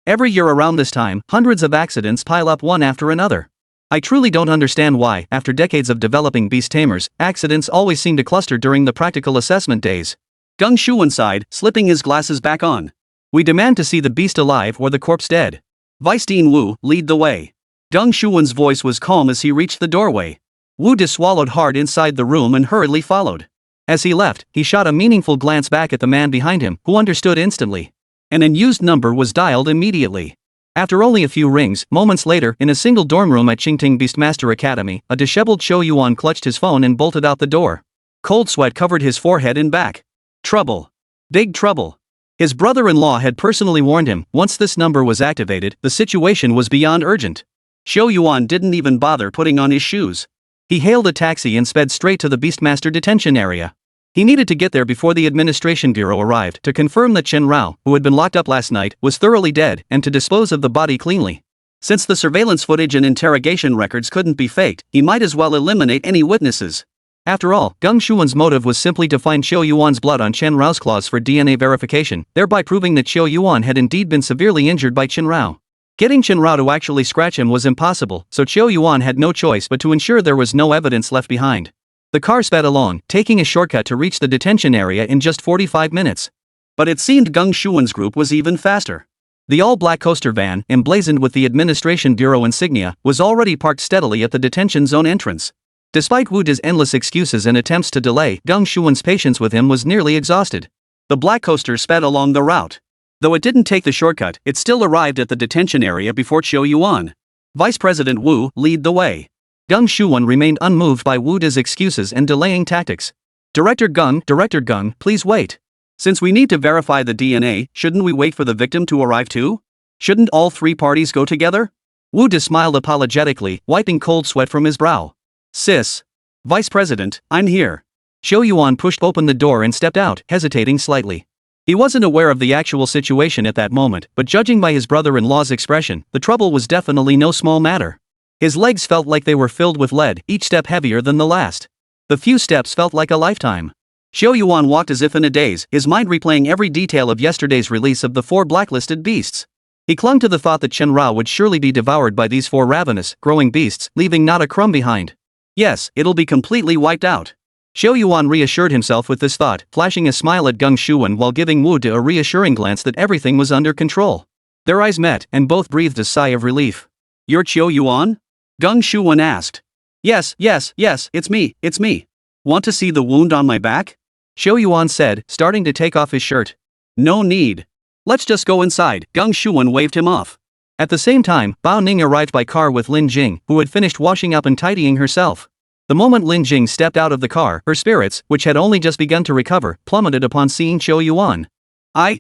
Every year around this time, hundreds of accidents pile up one after another. I truly don't understand why, after decades of developing beast tamers, accidents always seem to cluster during the practical assessment days. Deng Shuwen sighed, slipping his glasses back on. We demand to see the beast alive or the corpse dead. Vice Dean Wu, lead the way. Deng Shuwen's voice was calm as he reached the doorway. Wu De swallowed hard inside the room and hurriedly followed. As he left, he shot a meaningful glance back at the man behind him, who understood instantly. An unused number was dialed immediately. After only a few rings, moments later, in a single dorm room at Qingting Beastmaster Academy, a disheveled Chou Yuan clutched his phone and bolted out the door. Cold sweat covered his forehead and back. Trouble. Big trouble. His brother-in-law had personally warned him, once this number was activated, the situation was beyond urgent. Chou Yuan didn't even bother putting on his shoes. He hailed a taxi and sped straight to the Beastmaster detention area. He needed to get there before the Administration Bureau arrived to confirm that Chen Rao, who had been locked up last night, was thoroughly dead, and to dispose of the body cleanly. Since the surveillance footage and interrogation records couldn't be faked, he might as well eliminate any witnesses. After all, Deng Shuwen's motive was simply to find Chou Yuan's blood on Chen Rao's claws for DNA verification, thereby proving that Chou Yuan had indeed been severely injured by Chen Rao. Getting Chen Rao to actually scratch him was impossible, so Chou Yuan had no choice but to ensure there was no evidence left behind. The car sped along, taking a shortcut to reach the detention area in just 45 minutes. But it seemed Deng Shuwen's group was even faster. The all-black coaster van, emblazoned with the Administration Bureau insignia, was already parked steadily at the detention zone entrance. Despite Wu De's endless excuses and attempts to delay, Deng Shuwen's patience with him was nearly exhausted. The black coaster sped along the route. Though it didn't take the shortcut, it still arrived at the detention area before Chou Yuan. Vice President Wu, lead the way. Deng Shuwen remained unmoved by Wu De's excuses and delaying tactics. Director Gung, please wait. Since we need to verify the DNA, shouldn't we wait for the victim to arrive too? Shouldn't all three parties go together? Wu De smiled apologetically, wiping cold sweat from his brow. Sis. Vice President, I'm here. Chou Yuan pushed open the door and stepped out, hesitating slightly. He wasn't aware of the actual situation at that moment, but judging by his brother-in-law's expression, the trouble was definitely no small matter. His legs felt like they were filled with lead, each step heavier than the last. The few steps felt like a lifetime. Chou Yuan walked as if in a daze, his mind replaying every detail of yesterday's release of the 4 blacklisted beasts. He clung to the thought that Chen Rao would surely be devoured by these 4 ravenous, growing beasts, leaving not a crumb behind. Yes, it'll be completely wiped out. Chou Yuan reassured himself with this thought, flashing a smile at Deng Shuwen while giving Wu De a reassuring glance that everything was under control. Their eyes met, and both breathed a sigh of relief. You're Chou Yuan? Deng Shuwen asked. Yes, it's me. Want to see the wound on my back? Xiao Yuan said, starting to take off his shirt. No need. Let's just go inside. Gung Shuwen waved him off. At the same time, Bao Ning arrived by car with Lin Jing, who had finished washing up and tidying herself. The moment Lin Jing stepped out of the car, her spirits, which had only just begun to recover, plummeted upon seeing Xiao Yuan.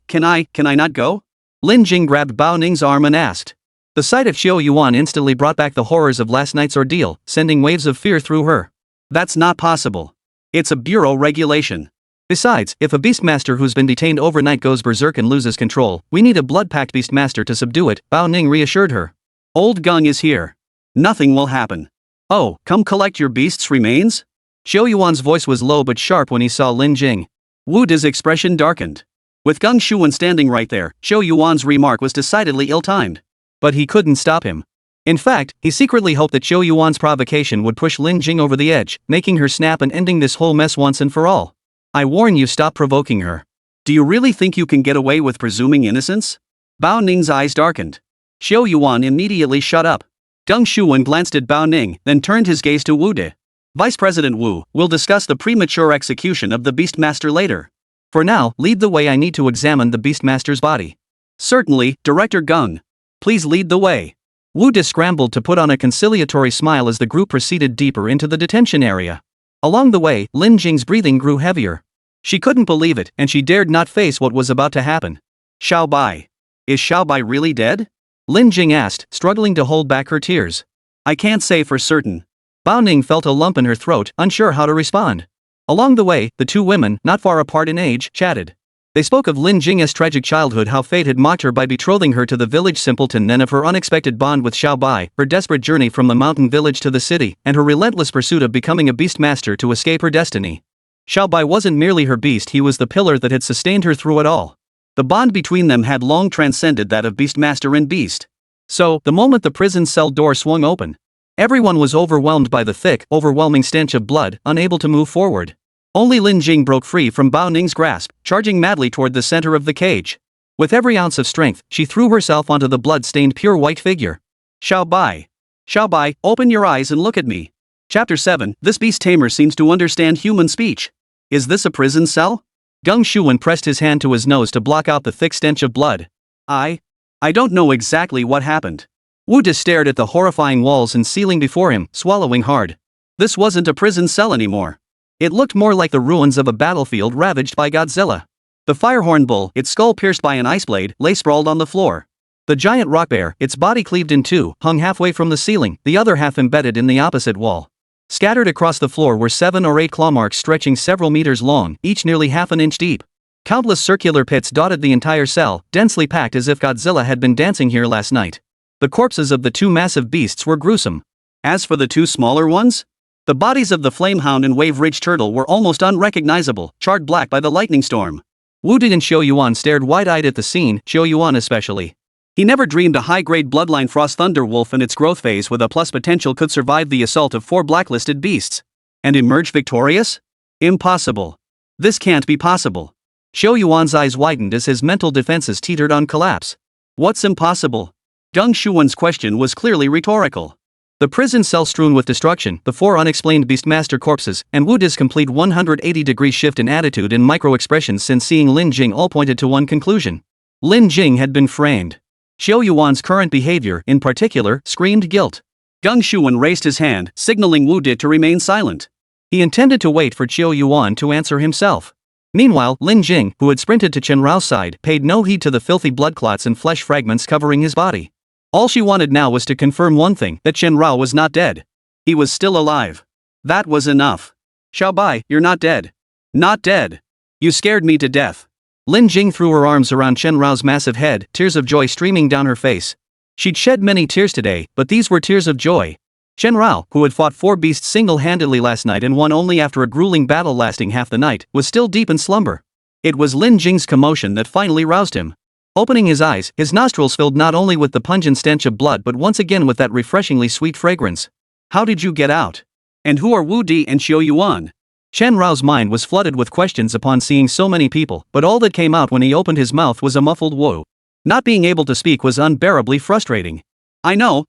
Can I not go? Lin Jing grabbed Bao Ning's arm and asked. The sight of Xiao Yuan instantly brought back the horrors of last night's ordeal, sending waves of fear through her. That's not possible. It's a bureau regulation. Besides, if a beastmaster who's been detained overnight goes berserk and loses control, we need a blood-packed beastmaster to subdue it, Bao Ning reassured her. Old Gung is here. Nothing will happen. Oh, come collect your beast's remains? Xiao Yuan's voice was low but sharp when he saw Lin Jing. Wu De's expression darkened. With Gung Shuwen standing right there, Xiao Yuan's remark was decidedly ill-timed. But he couldn't stop him. In fact, he secretly hoped that Xiao Yuan's provocation would push Lin Jing over the edge, making her snap and ending this whole mess once and for all. I warn you, stop provoking her. Do you really think you can get away with presuming innocence? Bao Ning's eyes darkened. Xiao Yuan immediately shut up. Gung Shuwen glanced at Bao Ning, then turned his gaze to Wu De. Vice President Wu, we'll discuss the premature execution of the Beastmaster later. For now, lead the way. I need to examine the Beastmaster's body. Certainly, Director Gung. Please lead the way. Wu De scrambled to put on a conciliatory smile as the group proceeded deeper into the detention area. Along the way, Lin Jing's breathing grew heavier. She couldn't believe it, and she dared not face what was about to happen. Xiao Bai. Is Xiao Bai really dead? Lin Jing asked, struggling to hold back her tears. I can't say for certain. Bao Ning felt a lump in her throat, unsure how to respond. Along the way, the two women, not far apart in age, chatted. They spoke of Lin Jing's tragic childhood, how fate had mocked her by betrothing her to the village simpleton, then of her unexpected bond with Xiao Bai, her desperate journey from the mountain village to the city, and her relentless pursuit of becoming a beastmaster to escape her destiny. Xiao Bai wasn't merely her beast, he was the pillar that had sustained her through it all. The bond between them had long transcended that of beastmaster and beast. So, the moment the prison cell door swung open, everyone was overwhelmed by the thick, overwhelming stench of blood, unable to move forward. Only Lin Jing broke free from Bao Ning's grasp, charging madly toward the center of the cage. With every ounce of strength, she threw herself onto the blood-stained pure white figure. Xiao Bai, open your eyes and look at me. Chapter 7, this beast tamer seems to understand human speech. Is this a prison cell? Gung Shuwen pressed his hand to his nose to block out the thick stench of blood. I don't know exactly what happened. Wu De stared at the horrifying walls and ceiling before him, swallowing hard. This wasn't a prison cell anymore. It looked more like the ruins of a battlefield ravaged by Godzilla. The firehorn bull, its skull pierced by an ice blade, lay sprawled on the floor. The giant rock bear, its body cleaved in two, hung halfway from the ceiling, the other half embedded in the opposite wall. Scattered across the floor were 7 or 8 claw marks stretching several meters long, each nearly half an inch deep. Countless circular pits dotted the entire cell, densely packed as if Godzilla had been dancing here last night. The corpses of the two massive beasts were gruesome. As for the two smaller ones? The bodies of the flamehound and wave-ridge turtle were almost unrecognizable, charred black by the lightning storm. Wu De and Xiao Yuan stared wide-eyed at the scene, Xiao Yuan especially. He never dreamed a high-grade bloodline frost thunder wolf in its growth phase with a plus potential could survive the assault of 4 blacklisted beasts. And emerge victorious? Impossible. This can't be possible. Xiao Yuan's eyes widened as his mental defenses teetered on collapse. What's impossible? Gung Shuwen's question was clearly rhetorical. The prison cell strewn with destruction, the 4 unexplained beastmaster corpses, and Wu De's complete 180-degree shift in attitude and micro-expressions since seeing Lin Jing all pointed to one conclusion. Lin Jing had been framed. Xiao Yuan's current behavior, in particular, screamed guilt. Gung Shuwen raised his hand, signaling Wu De to remain silent. He intended to wait for Xiao Yuan to answer himself. Meanwhile, Lin Jing, who had sprinted to Chen Rao's side, paid no heed to the filthy blood clots and flesh fragments covering his body. All she wanted now was to confirm one thing, that Chen Rao was not dead. He was still alive. That was enough. Xiao Bai, you're not dead. Not dead. You scared me to death. Lin Jing threw her arms around Chen Rao's massive head, tears of joy streaming down her face. She'd shed many tears today, but these were tears of joy. Chen Rao, who had fought 4 beasts single-handedly last night and won only after a grueling battle lasting half the night, was still deep in slumber. It was Lin Jing's commotion that finally roused him. Opening his eyes, his nostrils filled not only with the pungent stench of blood but once again with that refreshingly sweet fragrance. How did you get out? And who are Wu De and Xiao Yuan? Chen Rao's mind was flooded with questions upon seeing so many people, but all that came out when he opened his mouth was a muffled whoa. Not being able to speak was unbearably frustrating. I know.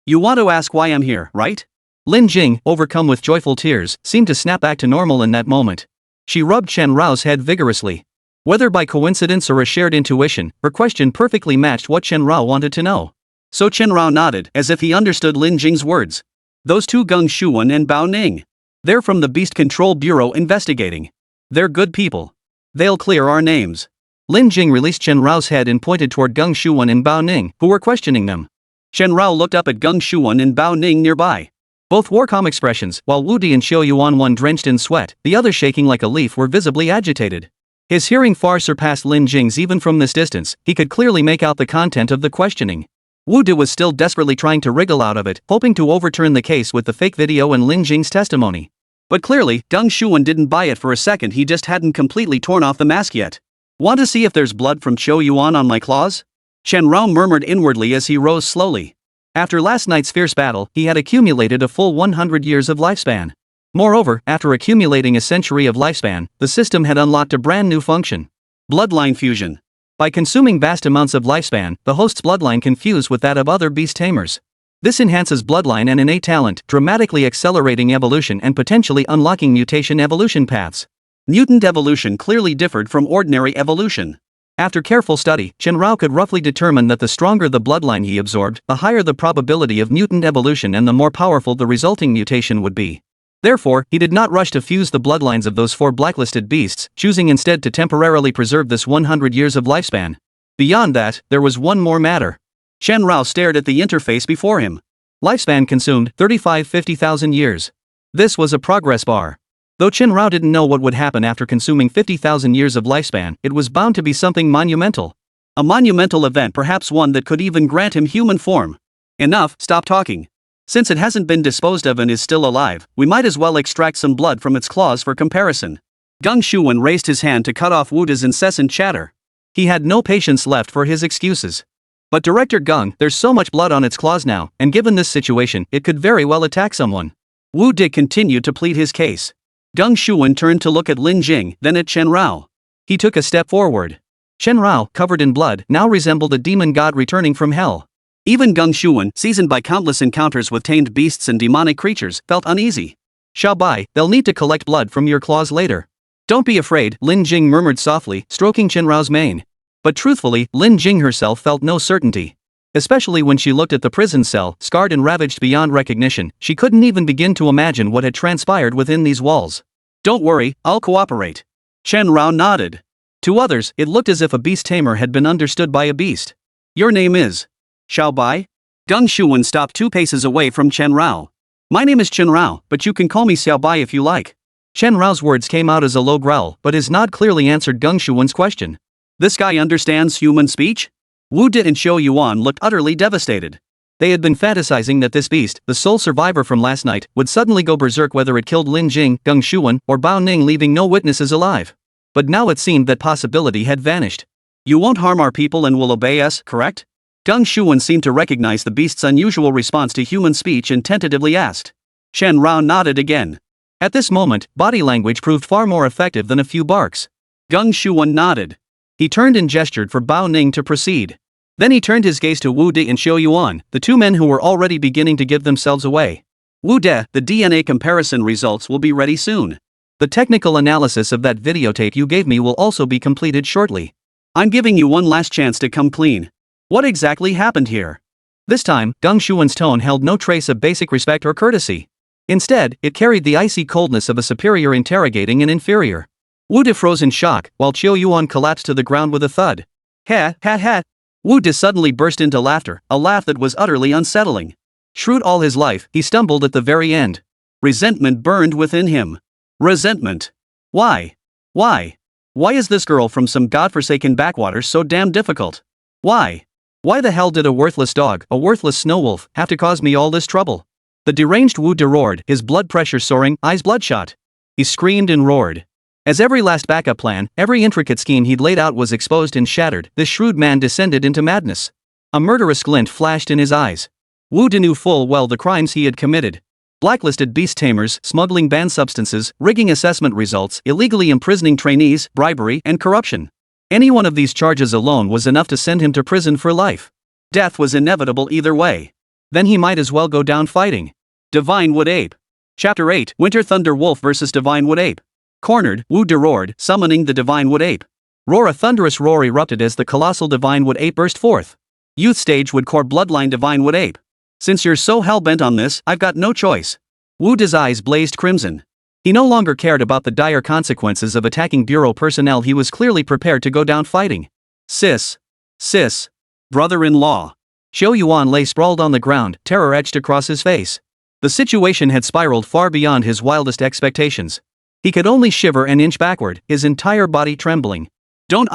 You want to ask why I'm here, right? Lin Jing, overcome with joyful tears, seemed to snap back to normal in that moment. She rubbed Chen Rao's head vigorously. Whether by coincidence or a shared intuition, her question perfectly matched what Chen Rao wanted to know. So Chen Rao nodded, as if he understood Lin Jing's words. Those two Geng Shuwen and Bao Ning. They're from the Beast Control Bureau investigating. They're good people. They'll clear our names. Lin Jing released Chen Rao's head and pointed toward Geng Shuwen and Bao Ning, who were questioning them. Chen Rao looked up at Geng Shuwen and Bao Ning nearby. Both wore calm expressions, while Wu Di and Xiao Yuan, one drenched in sweat, the other shaking like a leaf, were visibly agitated. His hearing far surpassed Lin Jing's even from this distance. He could clearly make out the content of the questioning. Wu Di was still desperately trying to wriggle out of it, hoping to overturn the case with the fake video and Lin Jing's testimony. But clearly, Geng Shuwen didn't buy it for a second. He just hadn't completely torn off the mask yet. Want to see if there's blood from Xiao Yuan on my claws? Chen Rao murmured inwardly as he rose slowly. After last night's fierce battle, he had accumulated a full 100 years of lifespan. Moreover, after accumulating a century of lifespan, the system had unlocked a brand new function. Bloodline fusion. By consuming vast amounts of lifespan, the host's bloodline can fuse with that of other beast tamers. This enhances bloodline and innate talent, dramatically accelerating evolution and potentially unlocking mutation evolution paths. Mutant evolution clearly differed from ordinary evolution. After careful study, Chen Rao could roughly determine that the stronger the bloodline he absorbed, the higher the probability of mutant evolution and the more powerful the resulting mutation would be. Therefore, he did not rush to fuse the bloodlines of those 4 blacklisted beasts, choosing instead to temporarily preserve this 100 years of lifespan. Beyond that, there was one more matter. Chen Rao stared at the interface before him. Lifespan consumed 50,000 years. This was a progress bar. Though Chen Rao didn't know what would happen after consuming 50,000 years of lifespan, it was bound to be something monumental. A monumental event, perhaps one that could even grant him human form. Enough, stop talking. Since it hasn't been disposed of and is still alive, we might as well extract some blood from its claws for comparison. Geng Shuwen raised his hand to cut off Wu Di's incessant chatter. He had no patience left for his excuses. But Director Geng, there's so much blood on its claws now, and given this situation, it could very well attack someone. Wu Di continued to plead his case. Geng Shuwen turned to look at Lin Jing, then at Chen Rao. He took a step forward. Chen Rao, covered in blood, now resembled a demon god returning from hell. Even Geng Shuwen, seasoned by countless encounters with tamed beasts and demonic creatures, felt uneasy. Xiao Bai, they'll need to collect blood from your claws later. Don't be afraid, Lin Jing murmured softly, stroking Chen Rao's mane. But truthfully, Lin Jing herself felt no certainty. Especially when she looked at the prison cell, scarred and ravaged beyond recognition, she couldn't even begin to imagine what had transpired within these walls. Don't worry, I'll cooperate. Chen Rao nodded. To others, it looked as if a beast tamer had been understood by a beast. Your name is Xiao Bai? Geng Shuwen stopped 2 paces away from Chen Rao. My name is Chen Rao, but you can call me Xiao Bai if you like. Chen Rao's words came out as a low growl, but his nod clearly answered Geng Shuwen's question. This guy understands human speech? Wu Di and Xiao Yuan looked utterly devastated. They had been fantasizing that this beast, the sole survivor from last night, would suddenly go berserk whether it killed Lin Jing, Geng Shuwen, or Bao Ning, leaving no witnesses alive. But now it seemed that possibility had vanished. You won't harm our people and will obey us, correct? Geng Shuwen seemed to recognize the beast's unusual response to human speech and tentatively asked. Chen Rao nodded again. At this moment, body language proved far more effective than a few barks. Geng Shuwen nodded. He turned and gestured for Bao Ning to proceed. Then he turned his gaze to Wu Di and Xiao Yuan, the 2 men who were already beginning to give themselves away. Wu Di, the DNA comparison results will be ready soon. The technical analysis of that videotape you gave me will also be completed shortly. I'm giving you one last chance to come clean. What exactly happened here? This time, Geng Shuwen's tone held no trace of basic respect or courtesy. Instead, it carried the icy coldness of a superior interrogating an inferior. Wu Di froze in shock, while Xiao Yuan collapsed to the ground with a thud. Ha ha ha! Wu Di suddenly burst into laughter, a laugh that was utterly unsettling. Shrewd all his life, he stumbled at the very end. Resentment burned within him. Resentment. Why? Why? Why is this girl from some godforsaken backwater so damn difficult? Why? Why the hell did a worthless dog, a worthless snow wolf, have to cause me all this trouble? The deranged Wu Di roared, his blood pressure soaring, eyes bloodshot. He screamed and roared. As every last backup plan, every intricate scheme he'd laid out was exposed and shattered, this shrewd man descended into madness. A murderous glint flashed in his eyes. Wu Di knew full well the crimes he had committed. Blacklisted beast tamers, smuggling banned substances, rigging assessment results, illegally imprisoning trainees, bribery, and corruption. Any one of these charges alone was enough to send him to prison for life. Death was inevitable either way. Then he might as well go down fighting. Divine Wood Ape. Chapter 8, Winter Thunder Wolf vs. Divine Wood Ape. Cornered, Wu roared, summoning the Divine Wood Ape. Roar! A thunderous roar erupted as the colossal Divine Wood Ape burst forth. Youth stage Wood Core Bloodline Divine Wood Ape. Since you're so hell-bent on this, I've got no choice. Wu's eyes blazed crimson. He no longer cared about the dire consequences of attacking Bureau personnel. He was clearly prepared to go down fighting. Sis. Brother-in-law. Xiao Yuan lay sprawled on the ground, terror etched across his face. The situation had spiraled far beyond his wildest expectations. He could only shiver and inch backward, his entire body trembling. Don't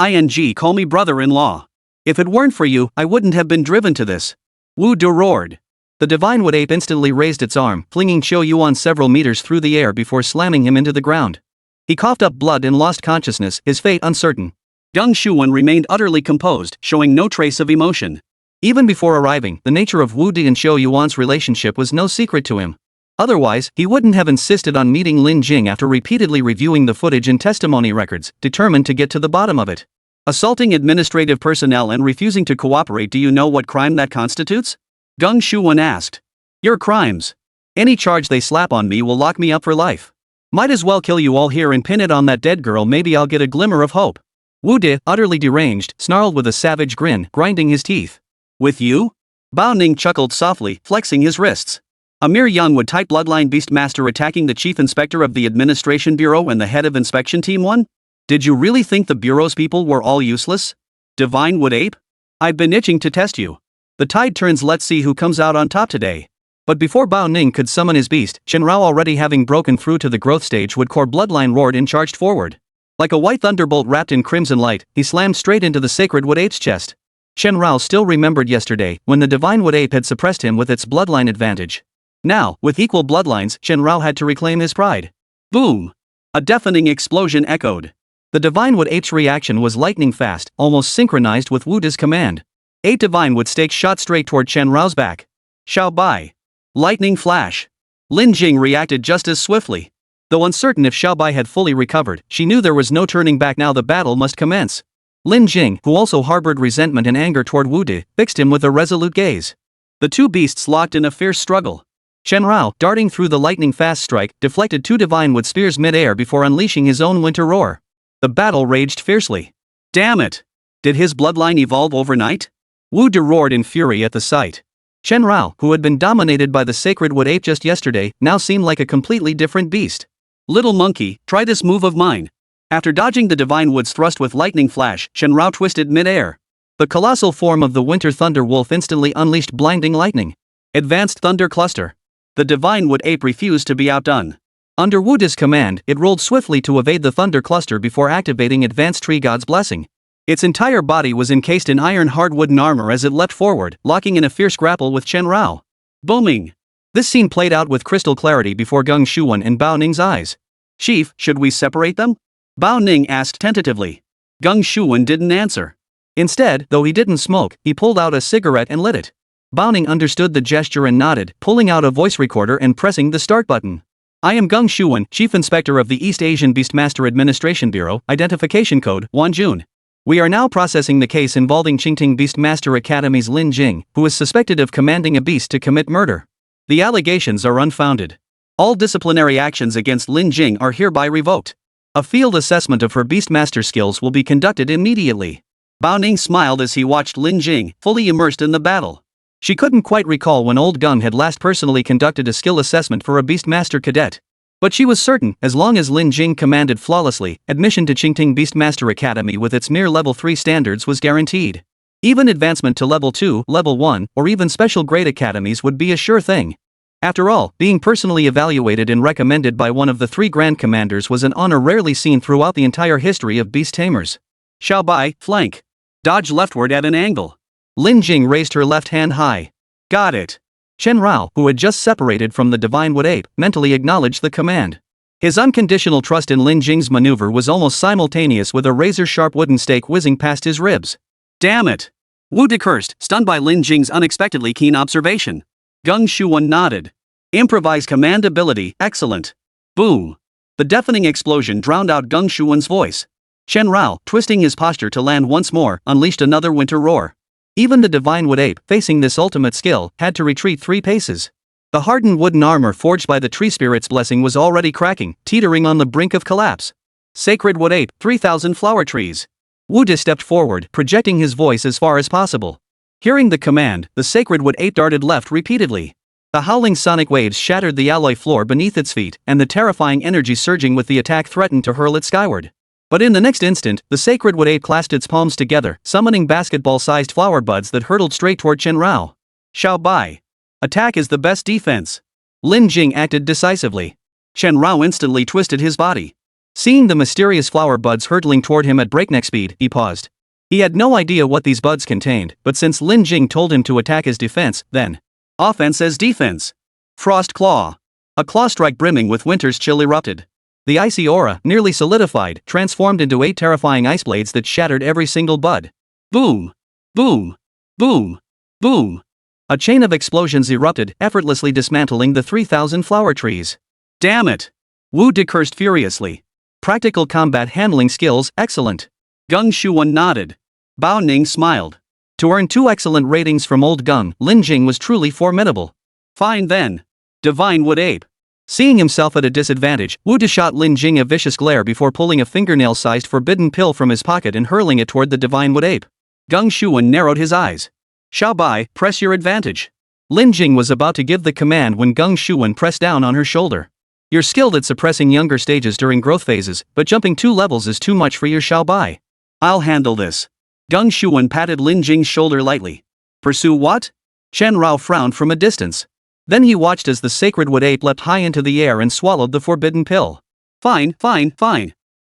call me brother-in-law. If it weren't for you, I wouldn't have been driven to this. Wu roared. The Divine Wood Ape instantly raised its arm, flinging Xiao Yuan several meters through the air before slamming him into the ground. He coughed up blood and lost consciousness, his fate uncertain. Gang Shuwen remained utterly composed, showing no trace of emotion. Even before arriving, the nature of Wu Di and Xiao Yuan's relationship was no secret to him. Otherwise, he wouldn't have insisted on meeting Lin Jing after repeatedly reviewing the footage and testimony records, determined to get to the bottom of it. Assaulting administrative personnel and refusing to cooperate. Do you know what crime that constitutes? Gang Shuwen asked. Your crimes. Any charge they slap on me will lock me up for life. Might as well kill you all here and pin it on that dead girl. Maybe I'll get a glimmer of hope. Wu Di, utterly deranged, snarled with a savage grin, grinding his teeth. With you? Bao Ning chuckled softly, flexing his wrists. A mere young Wood-type bloodline beastmaster attacking the chief inspector of the administration bureau and the head of inspection team 1? Did you really think the bureau's people were all useless? Divine Wood Ape? I've been itching to test you. The tide turns. Let's see who comes out on top today. But before Bao Ning could summon his beast, Chen Rao, already having broken through to the growth stage, Wood Core Bloodline roared and charged forward. Like a white thunderbolt wrapped in crimson light, he slammed straight into the sacred Wood Ape's chest. Chen Rao still remembered yesterday, when the Divine Wood Ape had suppressed him with its bloodline advantage. Now, with equal bloodlines, Chen Rao had to reclaim his pride. Boom! A deafening explosion echoed. The Divine Wood Ape's reaction was lightning fast, almost synchronized with Wu Di's command. 8 Divine Wood stakes shot straight toward Chen Rao's back. Xiao Bai. Lightning flash. Lin Jing reacted just as swiftly. Though uncertain if Xiao Bai had fully recovered, she knew there was no turning back. Now the battle must commence. Lin Jing, who also harbored resentment and anger toward Wu Di, fixed him with a resolute gaze. The two beasts locked in a fierce struggle. Chen Rao, darting through the lightning-fast strike, deflected 2 Divine Wood spears mid-air before unleashing his own winter roar. The battle raged fiercely. Damn it! Did his bloodline evolve overnight? Wu Di roared in fury at the sight. Chen Rao, who had been dominated by the sacred Wood Ape just yesterday, now seemed like a completely different beast. Little monkey, try this move of mine. After dodging the Divine Wood's thrust with lightning flash, Chen Rao twisted mid-air. The colossal form of the Winter Thunder Wolf instantly unleashed blinding lightning. Advanced Thunder Cluster. The Divine Wood Ape refused to be outdone. Under Wu Di's command, it rolled swiftly to evade the Thunder Cluster before activating Advanced Tree God's Blessing. Its entire body was encased in iron-hard wooden armor as it leapt forward, locking in a fierce grapple with Chen Rao. Booming! This scene played out with crystal clarity before Gang Shuwen and Bao Ning's eyes. Chief, should we separate them? Bao Ning asked tentatively. Gang Shuwen didn't answer. Instead, though he didn't smoke, he pulled out a cigarette and lit it. Bao Ning understood the gesture and nodded, pulling out a voice recorder and pressing the start button. I am Gang Shuwen, Chief Inspector of the East Asian Beastmaster Administration Bureau, Identification Code, Wanjun. We are now processing the case involving Qingting Beastmaster Academy's Lin Jing, who is suspected of commanding a beast to commit murder. The allegations are unfounded. All disciplinary actions against Lin Jing are hereby revoked. A field assessment of her beastmaster skills will be conducted immediately. Bao Ning smiled as he watched Lin Jing, fully immersed in the battle. She couldn't quite recall when Old Gung had last personally conducted a skill assessment for a beastmaster cadet. But she was certain, as long as Lin Jing commanded flawlessly, admission to Qingting Beastmaster Academy with its mere level 3 standards was guaranteed. Even advancement to level 2, level 1, or even special grade academies would be a sure thing. After all, being personally evaluated and recommended by one of the 3 Grand Commanders was an honor rarely seen throughout the entire history of beast tamers. Xiao Bai, flank. Dodge leftward at an angle. Lin Jing raised her left hand high. Got it. Chen Rao, who had just separated from the Divine Wood Ape, mentally acknowledged the command. His unconditional trust in Lin Jing's maneuver was almost simultaneous with a razor-sharp wooden stake whizzing past his ribs. Damn it! Wu Di cursed, stunned by Lin Jing's unexpectedly keen observation. Gang Shuwen nodded. Improvise command ability, excellent. Boom! The deafening explosion drowned out Gang Shuwen's voice. Chen Rao, twisting his posture to land once more, unleashed another winter roar. Even the Divine Wood Ape, facing this ultimate skill, had to retreat 3 paces. The hardened wooden armor forged by the tree spirit's blessing was already cracking, teetering on the brink of collapse. Sacred wood ape, 3,000 flower trees. Wu De stepped forward, projecting his voice as far as possible. Hearing the command, the sacred wood ape darted left repeatedly. The howling sonic waves shattered the alloy floor beneath its feet, and the terrifying energy surging with the attack threatened to hurl it skyward. But in the next instant, the sacred wood ape clasped its palms together, summoning basketball-sized flower buds that hurtled straight toward Chen Rao. Xiao Bai. Attack is the best defense. Lin Jing acted decisively. Chen Rao instantly twisted his body. Seeing the mysterious flower buds hurtling toward him at breakneck speed, he paused. He had no idea what these buds contained, but since Lin Jing told him to attack as defense, then offense as defense. Frost Claw. A claw strike brimming with winter's chill erupted. The icy aura, nearly solidified, transformed into 8 terrifying ice blades that shattered every single bud. Boom! Boom! Boom! Boom! A chain of explosions erupted, effortlessly dismantling the 3,000 flower trees. Damn it! Wu De cursed furiously. Practical combat handling skills, excellent. Gung Shuwen nodded. Bao Ning smiled. To earn 2 excellent ratings from Old Gung, Lin Jing was truly formidable. Fine then. Divine Wood Ape. Seeing himself at a disadvantage, Wu De shot Lin Jing a vicious glare before pulling a fingernail-sized forbidden pill from his pocket and hurling it toward the Divine Wood Ape. Gung Shuwen narrowed his eyes. Xiao Bai, press your advantage. Lin Jing was about to give the command when Gung Shuwen pressed down on her shoulder. You're skilled at suppressing younger stages during growth phases, but jumping 2 levels is too much for your Xiao Bai. I'll handle this. Gung Shuwen patted Lin Jing's shoulder lightly. Pursue what? Chen Rao frowned from a distance. Then he watched as the sacred wood ape leapt high into the air and swallowed the forbidden pill. Fine.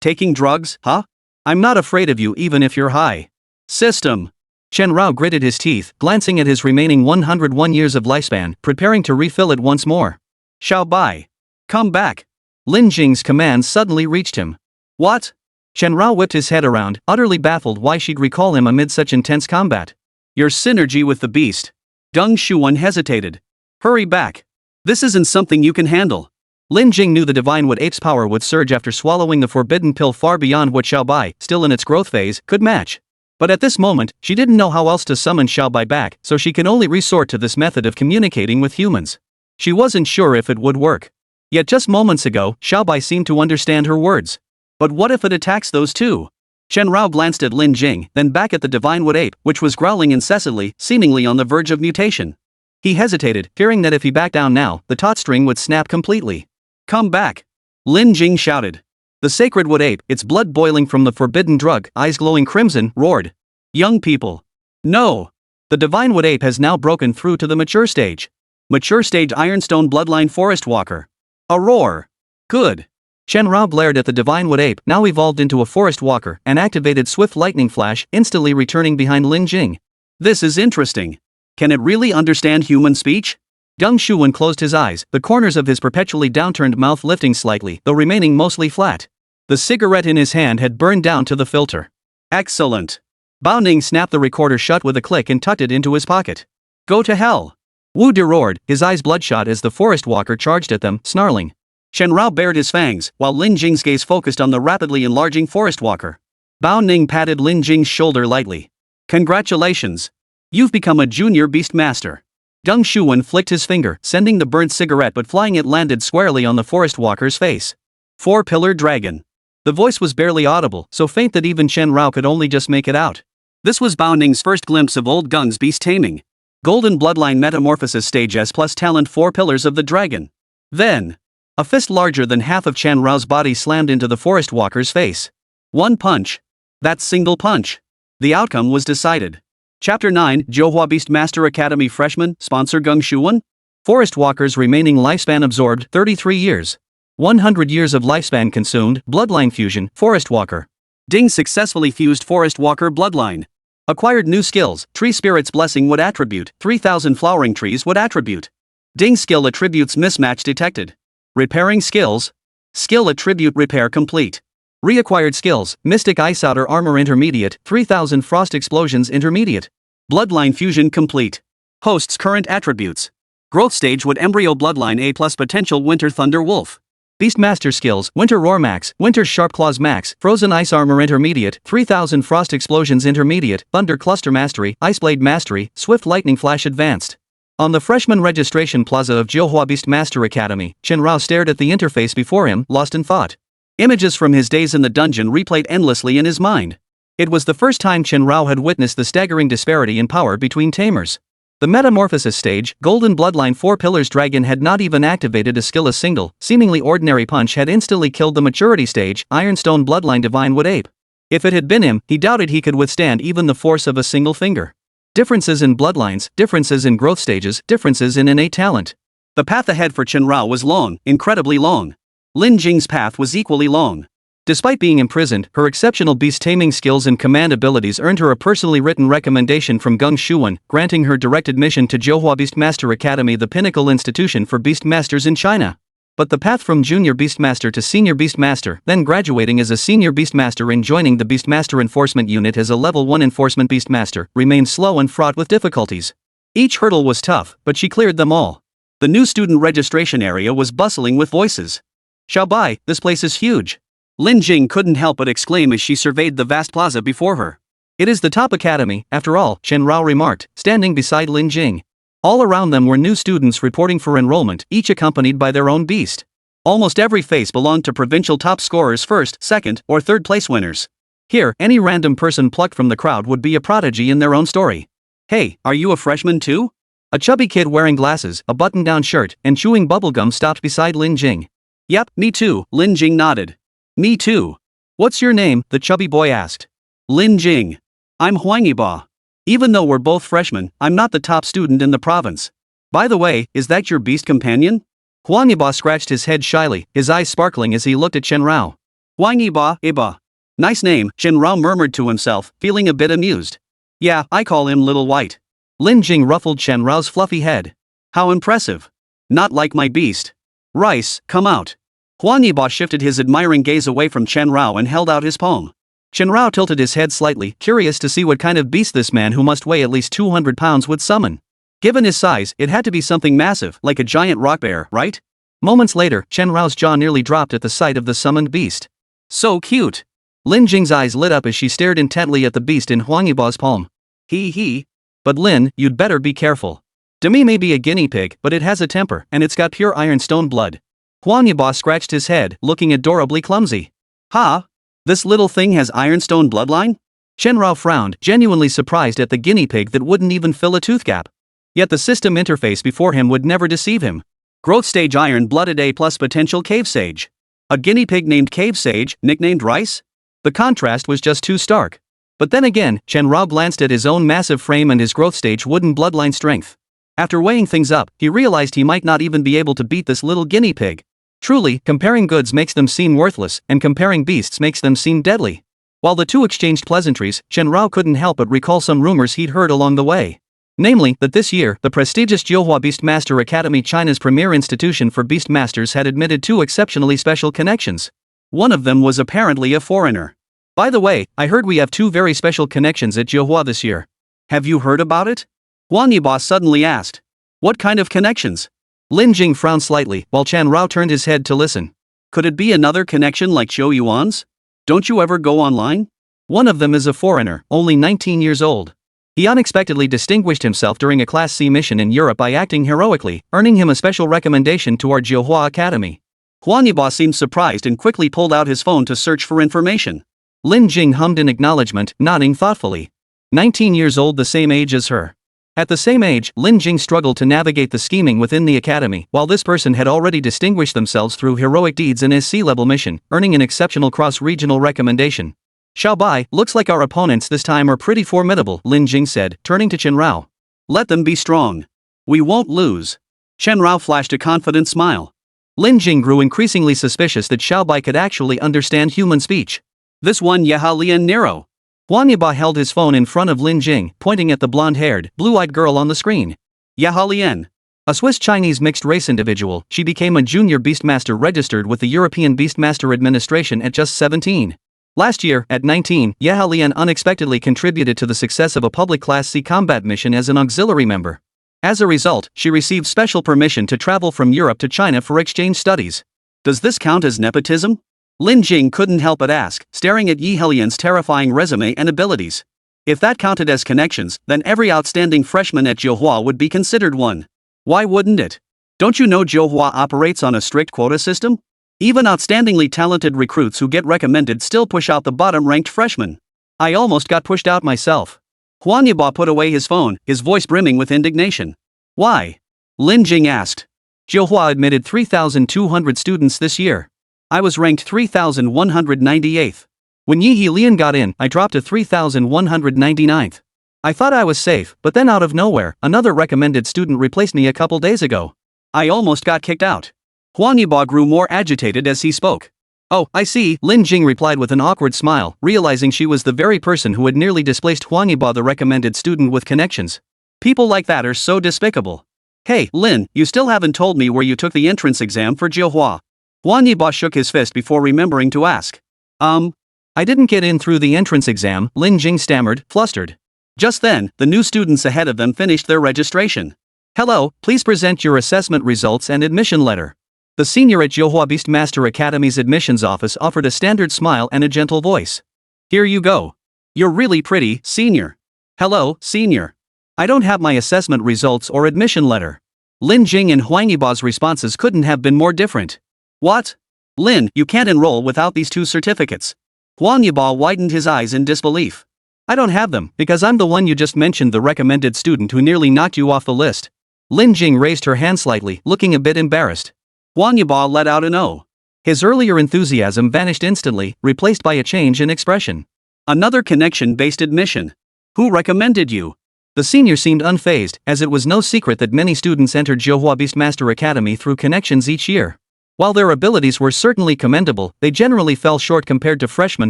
Taking drugs, huh? I'm not afraid of you even if you're high. System. Chen Rao gritted his teeth, glancing at his remaining 101 years of lifespan, preparing to refill it once more. Xiao Bai. Come back. Lin Jing's command suddenly reached him. What? Chen Rao whipped his head around, utterly baffled why she'd recall him amid such intense combat. Your synergy with the beast. Gung Shuwen hesitated. Hurry back. This isn't something you can handle. Lin Jing knew the Divine Wood Ape's power would surge after swallowing the forbidden pill far beyond what Xiao Bai, still in its growth phase, could match. But at this moment, she didn't know how else to summon Xiao Bai back, so she can only resort to this method of communicating with humans. She wasn't sure if it would work. Yet just moments ago, Xiao Bai seemed to understand her words. But what if it attacks those two? Chen Rao glanced at Lin Jing, then back at the Divine Wood Ape, which was growling incessantly, seemingly on the verge of mutation. He hesitated, fearing that if he backed down now, the taut string would snap completely. Come back! Lin Jing shouted. The sacred wood ape, its blood boiling from the forbidden drug, eyes glowing crimson, roared. Young people! No! The Divine Wood Ape has now broken through to the mature stage. Mature stage Ironstone Bloodline Forest Walker. A roar! Good! Chen Rao glared at the Divine Wood Ape, now evolved into a Forest Walker, and activated Swift Lightning Flash, instantly returning behind Lin Jing. This is interesting. Can it really understand human speech? Gung Shuwen closed his eyes, the corners of his perpetually downturned mouth lifting slightly, though remaining mostly flat. The cigarette in his hand had burned down to the filter. Excellent! Bao Ning snapped the recorder shut with a click and tucked it into his pocket. Go to hell! Wu De roared, his eyes bloodshot as the Forest Walker charged at them, snarling. Chen Rao bared his fangs, while Lin Jing's gaze focused on the rapidly enlarging Forest Walker. Bao Ning patted Lin Jing's shoulder lightly. Congratulations! You've become a junior beast master. Gung Shuwen flicked his finger, sending the burnt cigarette but flying it landed squarely on the Forest Walker's face. 4-Pillar Dragon. The voice was barely audible, so faint that even Chen Rao could only just make it out. This was Bao Ning's first glimpse of Old Gung's beast taming. Golden Bloodline Metamorphosis Stage S plus Talent 4 Pillars of the Dragon. Then, a fist larger than half of Chen Rao's body slammed into the Forest Walker's face. One punch. That single punch. The outcome was decided. Chapter 9, Johua Beast Master Academy Freshman, sponsor Gung Shuwen? Forest Walker's remaining lifespan absorbed 33 years. 100 years of lifespan consumed, Bloodline Fusion, Forest Walker. Ding successfully fused Forest Walker Bloodline. Acquired new skills, Tree Spirit's Blessing Wood Attribute, 3000 Flowering Trees Wood Attribute. Ding skill attributes mismatch detected. Repairing skills. Skill attribute repair complete. Reacquired skills, Mystic Ice Outer Armor Intermediate, 3000 Frost Explosions Intermediate. Bloodline Fusion complete. Host's current attributes. Growth stage Wood Embryo Bloodline A plus Potential Winter Thunder Wolf. Beastmaster skills, Winter Roar Max, Winter Sharp Claws Max, Frozen Ice Armor Intermediate, 3000 Frost Explosions Intermediate, Thunder Cluster Mastery, Ice Blade Mastery, Swift Lightning Flash Advanced. On the freshman registration plaza of Johua Beastmaster Academy, Chen Rao stared at the interface before him, lost in thought. Images from his days in the dungeon replayed endlessly in his mind. It was the first time Chen Rao had witnessed the staggering disparity in power between tamers. The metamorphosis stage, Golden Bloodline 4 Pillars Dragon had not even activated a skill. A single, seemingly ordinary punch had instantly killed the maturity stage, Ironstone Bloodline Divine Wood Ape. If it had been him, he doubted he could withstand even the force of a single finger. Differences in bloodlines, differences in growth stages, differences in innate talent. The path ahead for Chen Rao was long, incredibly long. Lin Jing's path was equally long. Despite being imprisoned, her exceptional beast taming skills and command abilities earned her a personally written recommendation from Geng Shuwen, granting her direct admission to Johua Beastmaster Academy, the pinnacle institution for beastmasters in China. But the path from junior beastmaster to senior beastmaster, then graduating as a senior beastmaster and joining the Beastmaster Enforcement Unit as a level 1 enforcement beastmaster, remained slow and fraught with difficulties. Each hurdle was tough, but she cleared them all. The new student registration area was bustling with voices. "Xiaobai, this place is huge." Lin Jing couldn't help but exclaim as she surveyed the vast plaza before her. "It is the top academy, after all," Chen Rao remarked, standing beside Lin Jing. All around them were new students reporting for enrollment, each accompanied by their own beast. Almost every face belonged to provincial top scorers, first, second, or third place winners. Here, any random person plucked from the crowd would be a prodigy in their own story. "Hey, are you a freshman too?" A chubby kid wearing glasses, a button-down shirt, and chewing bubblegum stopped beside Lin Jing. "Yep, me too," Lin Jing nodded. "Me too." "What's your name?" the chubby boy asked. "Lin Jing. I'm Huangiba. Even though we're both freshmen, I'm not the top student in the province. By the way, is that your beast companion?" Huangiba scratched his head shyly, his eyes sparkling as he looked at Chen Rao. "Huangiba. Nice name," Chen Rao murmured to himself, feeling a bit amused. "Yeah, I call him Little White." Lin Jing ruffled Chen Rao's fluffy head. "How impressive. Not like my beast. Rice, come out." Huangiba shifted his admiring gaze away from Chen Rao and held out his palm. Chen Rao tilted his head slightly, curious to see what kind of beast this man who must weigh at least 200 pounds would summon. Given his size, it had to be something massive, like a giant rock bear, right? Moments later, Chen Rao's jaw nearly dropped at the sight of the summoned beast. "So cute." Lin Jing's eyes lit up as she stared intently at the beast in Huangiba's palm. He. "But Lin, you'd better be careful. Demi may be a guinea pig, but it has a temper, and it's got pure ironstone blood." Huangiba scratched his head, looking adorably clumsy. "Ha? This little thing has ironstone bloodline?" Chen Rao frowned, genuinely surprised at the guinea pig that wouldn't even fill a tooth gap. Yet the system interface before him would never deceive him. Growth stage iron-blooded A+ potential cave sage. A guinea pig named Cave Sage, nicknamed Rice? The contrast was just too stark. But then again, Chen Rao glanced at his own massive frame and his growth stage wooden bloodline strength. After weighing things up, he realized he might not even be able to beat this little guinea pig. Truly, comparing goods makes them seem worthless, and comparing beasts makes them seem deadly. While the two exchanged pleasantries, Chen Rao couldn't help but recall some rumors he'd heard along the way. Namely, that this year, the prestigious Johua Beastmaster Academy, China's premier institution for beastmasters, had admitted two exceptionally special connections. One of them was apparently a foreigner. "By the way, I heard we have two very special connections at Johua this year. Have you heard about it?" Huangiba suddenly asked. "What kind of connections?" Lin Jing frowned slightly, while Chen Rao turned his head to listen. "Could it be another connection like Zhou Yuan's? Don't you ever go online?" "One of them is a foreigner, only 19 years old. He unexpectedly distinguished himself during a Class C mission in Europe by acting heroically, earning him a special recommendation to our Johua Academy." Huangiba seemed surprised and quickly pulled out his phone to search for information. Lin Jing hummed in acknowledgement, nodding thoughtfully. 19 years old, the same age as her. At the same age, Lin Jing struggled to navigate the scheming within the academy, while this person had already distinguished themselves through heroic deeds in his C-level mission, earning an exceptional cross-regional recommendation. "Xiaobai, looks like our opponents this time are pretty formidable," Lin Jing said, turning to Chen Rao. "Let them be strong. We won't lose." Chen Rao flashed a confident smile. Lin Jing grew increasingly suspicious that Xiaobai could actually understand human speech. "This one Yahalian Nero." Huangiba held his phone in front of Lin Jing, pointing at the blonde-haired, blue-eyed girl on the screen. Yahalian. A Swiss-Chinese mixed-race individual, she became a junior beastmaster registered with the European Beastmaster Administration at just 17. Last year, at 19, Yahalian unexpectedly contributed to the success of a public Class C combat mission as an auxiliary member. As a result, she received special permission to travel from Europe to China for exchange studies. Does this count as nepotism? Lin Jing couldn't help but ask, staring at Yahalian's terrifying resume and abilities. If that counted as connections, then every outstanding freshman at Johua would be considered one. Why wouldn't it? Don't you know Johua operates on a strict quota system? Even outstandingly talented recruits who get recommended still push out the bottom-ranked freshmen. I almost got pushed out myself. Huang Yiba put away his phone, his voice brimming with indignation. Why? Lin Jing asked. Johua admitted 3,200 students this year. I was ranked 3,198th. When Yi Lian got in, I dropped to 3,199th. I thought I was safe, but then out of nowhere, another recommended student replaced me a couple days ago. I almost got kicked out. Huang Yiba grew more agitated as he spoke. Oh, I see, Lin Jing replied with an awkward smile, realizing she was the very person who had nearly displaced Huang Yiba, the recommended student with connections. People like that are so despicable. Hey, Lin, you still haven't told me where you took the entrance exam for Johua. Huang Yiba shook his fist before remembering to ask. I didn't get in through the entrance exam, Lin Jing stammered, flustered. Just then, the new students ahead of them finished their registration. Hello, please present your assessment results and admission letter. The senior at Johua Beastmaster Academy's admissions office offered a standard smile and a gentle voice. Here you go. You're really pretty, senior. Hello, senior. I don't have my assessment results or admission letter. Lin Jing and Huang Yiba's responses couldn't have been more different. What? Lin, you can't enroll without these two certificates. Huang Yiba widened his eyes in disbelief. I don't have them, because I'm the one you just mentioned, the recommended student who nearly knocked you off the list. Lin Jing raised her hand slightly, looking a bit embarrassed. Huang Yiba let out an "oh." His earlier enthusiasm vanished instantly, replaced by a change in expression. Another connection-based admission. Who recommended you? The senior seemed unfazed, as it was no secret that many students entered Johua Beastmaster Academy through connections each year. While their abilities were certainly commendable, they generally fell short compared to freshmen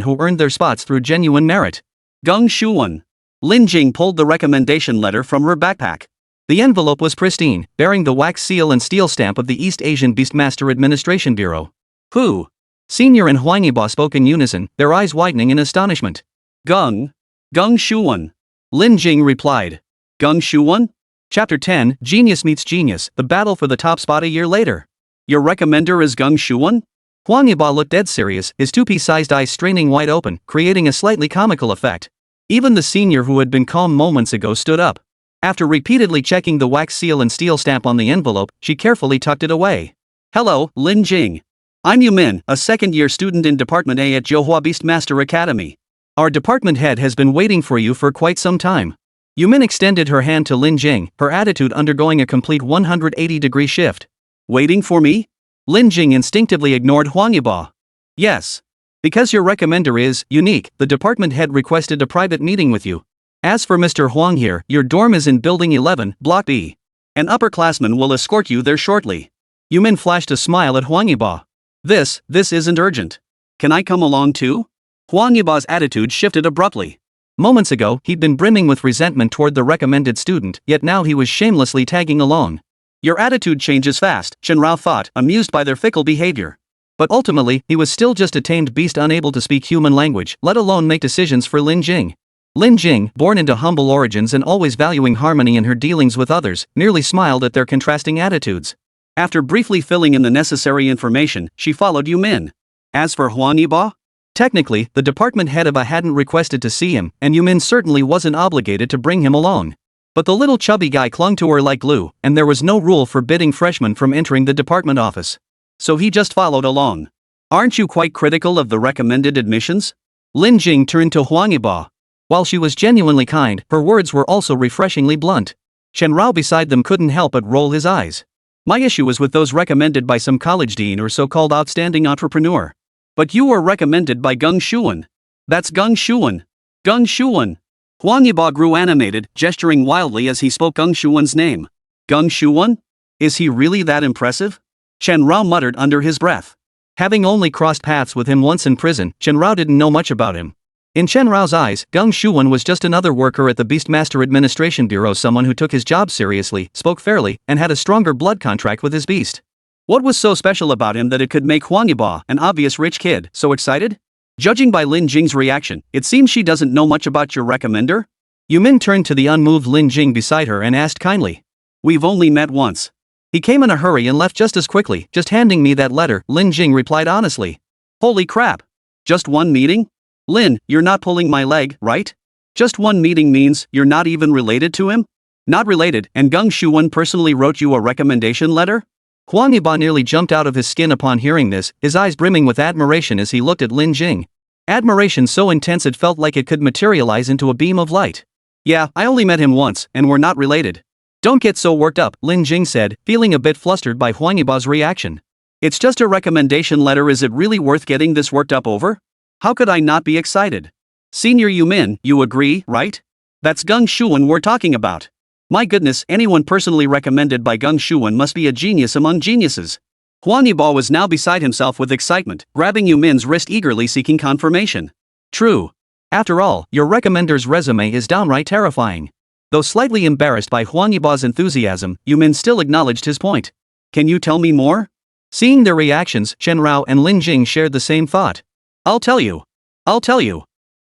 who earned their spots through genuine merit. Geng Shuwen. Lin Jing pulled the recommendation letter from her backpack. The envelope was pristine, bearing the wax seal and steel stamp of the East Asian Beastmaster Administration Bureau. Who? Senior and Huang Yiba spoke in unison, their eyes widening in astonishment. Geng Shuwen. Lin Jing replied. Geng Shuwen? Chapter 10, Genius Meets Genius, the battle for the top spot a year later. Your recommender is Geng Shuwen? Huang Yiba looked dead serious, his 2-pea-sized eyes straining wide open, creating a slightly comical effect. Even the senior who had been calm moments ago stood up. After repeatedly checking the wax seal and steel stamp on the envelope, she carefully tucked it away. Hello, Lin Jing. I'm Yumin, a second-year student in Department A at Johua Beastmaster Academy. Our department head has been waiting for you for quite some time. Yumin extended her hand to Lin Jing, her attitude undergoing a complete 180-degree shift. Waiting for me? Lin Jing instinctively ignored Huang Yiba. Yes. Because your recommender is unique, the department head requested a private meeting with you. As for Mr. Huang here, your dorm is in Building 11, Block B. An upperclassman will escort you there shortly. Yumin flashed a smile at Huang Yiba. This isn't urgent. Can I come along too? Huang Yiba's attitude shifted abruptly. Moments ago, he'd been brimming with resentment toward the recommended student, yet now he was shamelessly tagging along. Your attitude changes fast, Chen Rao thought, amused by their fickle behavior. But ultimately, he was still just a tamed beast unable to speak human language, let alone make decisions for Lin Jing. Lin Jing, born into humble origins and always valuing harmony in her dealings with others, merely smiled at their contrasting attitudes. After briefly filling in the necessary information, she followed Yumin. As for Huang Yiba? Technically, the department head of A hadn't requested to see him, and Yumin certainly wasn't obligated to bring him along. But the little chubby guy clung to her like glue, and there was no rule forbidding freshmen from entering the department office. So he just followed along. Aren't you quite critical of the recommended admissions? Lin Jing turned to Huang Yiba. While she was genuinely kind, her words were also refreshingly blunt. Chen Rao beside them couldn't help but roll his eyes. My issue was with those recommended by some college dean or so-called outstanding entrepreneur. But you were recommended by Geng Shuwen. That's Geng Shuwen. Geng Shuwen. Huang Yiba grew animated, gesturing wildly as he spoke Geng Shuwen's name. Geng Shuwen? Is he really that impressive? Chen Rao muttered under his breath. Having only crossed paths with him once in prison, Chen Rao didn't know much about him. In Chen Rao's eyes, Geng Shuwen was just another worker at the Beastmaster Administration Bureau, someone who took his job seriously, spoke fairly, and had a stronger blood contract with his beast. What was so special about him that it could make Huang Yiba, an obvious rich kid, so excited? Judging by Lin Jing's reaction, it seems she doesn't know much about your recommender? Yumin turned to the unmoved Lin Jing beside her and asked kindly. We've only met once. He came in a hurry and left just as quickly, just handing me that letter, Lin Jing replied honestly. Holy crap. Just one meeting? Lin, you're not pulling my leg, right? Just one meeting means you're not even related to him? Not related, and Gung Shuwen personally wrote you a recommendation letter? Huang Yiba nearly jumped out of his skin upon hearing this, his eyes brimming with admiration as he looked at Lin Jing. Admiration so intense it felt like it could materialize into a beam of light. Yeah, I only met him once, and we're not related. Don't get so worked up, Lin Jing said, feeling a bit flustered by Huang Yiba's reaction. It's just a recommendation letter. Is it really worth getting this worked up over? How could I not be excited? Senior Yumin, you agree, right? That's Gung Shuwen we're talking about. My goodness, anyone personally recommended by Gung Shuwen must be a genius among geniuses. Huang Yiba was now beside himself with excitement, grabbing Yumin's wrist eagerly seeking confirmation. True. After all, your recommender's resume is downright terrifying. Though slightly embarrassed by Huang Yiba's enthusiasm, Yumin still acknowledged his point. Can you tell me more? Seeing their reactions, Chen Rao and Lin Jing shared the same thought. I'll tell you.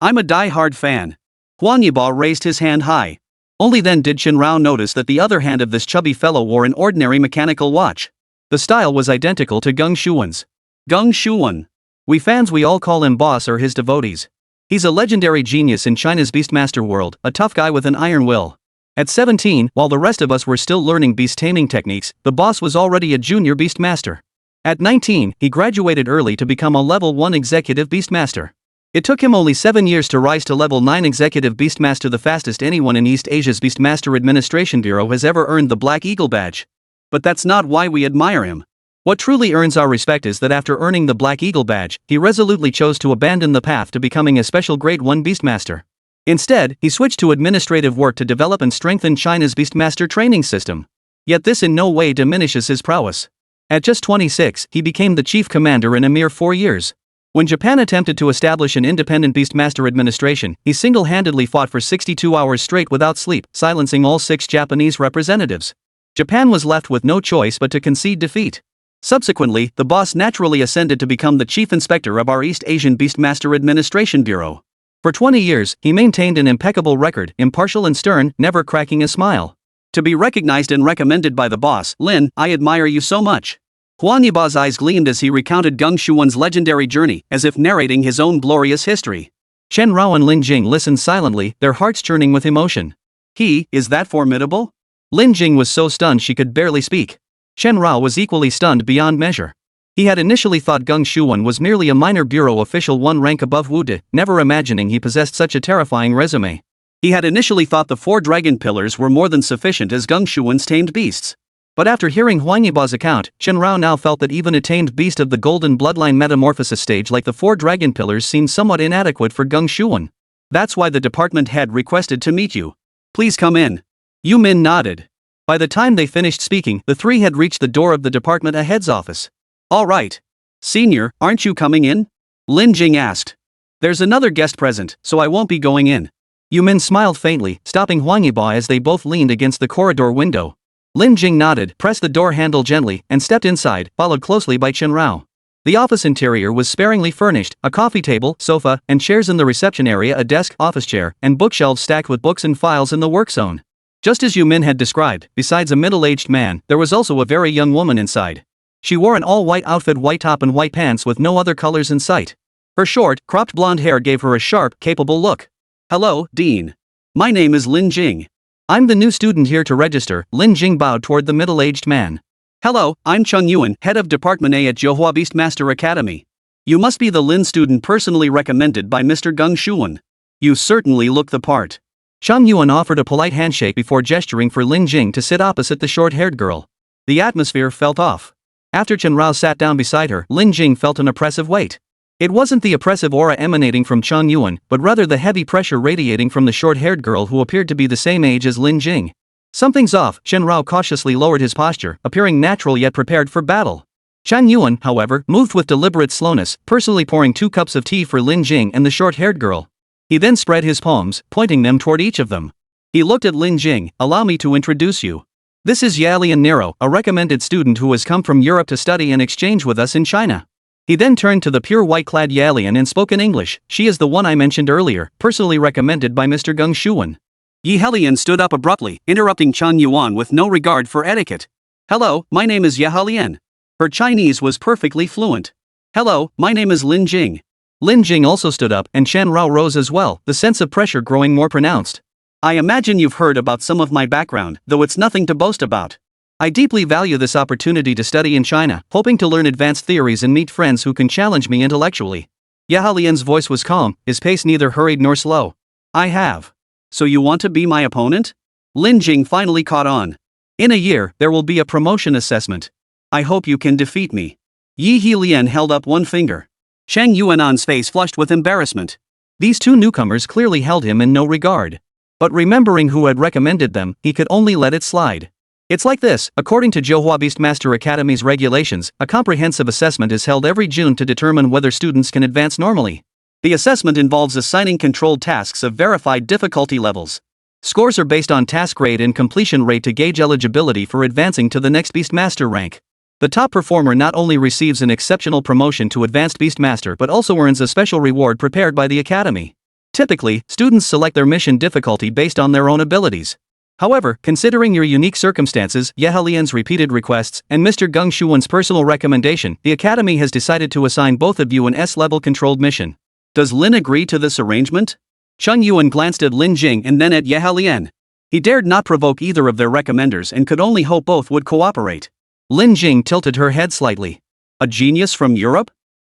I'm a die-hard fan. Huang Yiba raised his hand high. Only then did Chen Rao notice that the other hand of this chubby fellow wore an ordinary mechanical watch. The style was identical to Gung Shuwen's. Gung Shuwen. We all call him boss or his devotees. He's a legendary genius in China's Beastmaster world, a tough guy with an iron will. At 17, while the rest of us were still learning beast taming techniques, the boss was already a junior Beastmaster. At 19, he graduated early to become a level 1 executive Beastmaster. It took him only 7 years to rise to level 9 executive Beastmaster, the fastest anyone in East Asia's Beastmaster Administration Bureau has ever earned the Black Eagle badge. But that's not why we admire him. What truly earns our respect is that after earning the Black Eagle badge, he resolutely chose to abandon the path to becoming a special Grade 1 Beastmaster. Instead, he switched to administrative work to develop and strengthen China's Beastmaster training system. Yet this in no way diminishes his prowess. At just 26, he became the chief commander in a mere 4 years. When Japan attempted to establish an independent Beastmaster administration, he single-handedly fought for 62 hours straight without sleep, silencing all 6 Japanese representatives. Japan was left with no choice but to concede defeat. Subsequently, the boss naturally ascended to become the chief inspector of our East Asian Beastmaster Administration Bureau. For 20 years, he maintained an impeccable record, impartial and stern, never cracking a smile. To be recognized and recommended by the boss, Lin, I admire you so much. Huang Yiba's eyes gleamed as he recounted Gung Shuwen's legendary journey, as if narrating his own glorious history. Chen Rao and Lin Jing listened silently, their hearts churning with emotion. He is that formidable? Lin Jing was so stunned she could barely speak. Chen Rao was equally stunned beyond measure. He had initially thought Gung Shuwen was merely a minor bureau official 1 rank above Wu De, never imagining he possessed such a terrifying resume. He had initially thought the 4 dragon pillars were more than sufficient as Gung Shuwen's tamed beasts. But after hearing Huang Yiba's account, Chen Rao now felt that even a tamed beast of the golden bloodline metamorphosis stage like the 4 dragon pillars seemed somewhat inadequate for Gung Shuwen. That's why the department head requested to meet you. Please come in. Yumin nodded. By the time they finished speaking, the 3 had reached the door of the department head's office. All right. Senior, aren't you coming in? Lin Jing asked. There's another guest present, so I won't be going in. Yumin smiled faintly, stopping Huang Yiba as they both leaned against the corridor window. Lin Jing nodded, pressed the door handle gently, and stepped inside, followed closely by Chen Rao. The office interior was sparingly furnished, a coffee table, sofa, and chairs in the reception area, a desk, office chair, and bookshelves stacked with books and files in the work zone. Just as Yumin had described, besides a middle-aged man, there was also a very young woman inside. She wore an all-white outfit, white top and white pants with no other colors in sight. Her short, cropped blonde hair gave her a sharp, capable look. Hello, Dean. My name is Lin Jing. I'm the new student here to register. Lin Jing bowed toward the middle-aged man. Hello, I'm Chung Yuan, head of Department A at Johua Beastmaster Academy. You must be the Lin student personally recommended by Mr. Gung Shuwen. You certainly look the part. Chung Yuan offered a polite handshake before gesturing for Lin Jing to sit opposite the short-haired girl. The atmosphere felt off. After Chen Rao sat down beside her, Lin Jing felt an oppressive weight. It wasn't the oppressive aura emanating from Chung Yuan, but rather the heavy pressure radiating from the short-haired girl who appeared to be the same age as Lin Jing. Something's off. Chen Rao cautiously lowered his posture, appearing natural yet prepared for battle. Chung Yuan, however, moved with deliberate slowness, personally pouring 2 cups of tea for Lin Jing and the short-haired girl. He then spread his palms, pointing them toward each of them. He looked at Lin Jing. Allow me to introduce you. This is Yalian Nero, a recommended student who has come from Europe to study and exchange with us in China. He then turned to the pure white-clad Yalian and spoke in English. She is the one I mentioned earlier, personally recommended by Mr. Gung Shuwen. Yi Helian stood up abruptly, interrupting Chung Yuan with no regard for etiquette. Hello, my name is Yahalian. Her Chinese was perfectly fluent. Hello, my name is Lin Jing. Lin Jing also stood up and Chen Rao rose as well, the sense of pressure growing more pronounced. I imagine you've heard about some of my background, though it's nothing to boast about. I deeply value this opportunity to study in China, hoping to learn advanced theories and meet friends who can challenge me intellectually. Yahalian's voice was calm, his pace neither hurried nor slow. I have. So you want to be my opponent? Lin Jing finally caught on. In a year, there will be a promotion assessment. I hope you can defeat me. Yi Helian held up one finger. Shang Yuanan's face flushed with embarrassment. These two newcomers clearly held him in no regard. But remembering who had recommended them, he could only let it slide. It's like this, according to Johua Beastmaster Academy's regulations, a comprehensive assessment is held every June to determine whether students can advance normally. The assessment involves assigning controlled tasks of verified difficulty levels. Scores are based on task rate and completion rate to gauge eligibility for advancing to the next Beastmaster rank. The top performer not only receives an exceptional promotion to Advanced Beastmaster but also earns a special reward prepared by the Academy. Typically, students select their mission difficulty based on their own abilities. However, considering your unique circumstances, Yehalian's repeated requests, and Mr. Geng Shuan's personal recommendation, the Academy has decided to assign both of you an S-level controlled mission. Does Lin agree to this arrangement? Cheng Yuan glanced at Lin Jing and then at Yehalian. He dared not provoke either of their recommenders and could only hope both would cooperate. Lin Jing tilted her head slightly. A genius from Europe?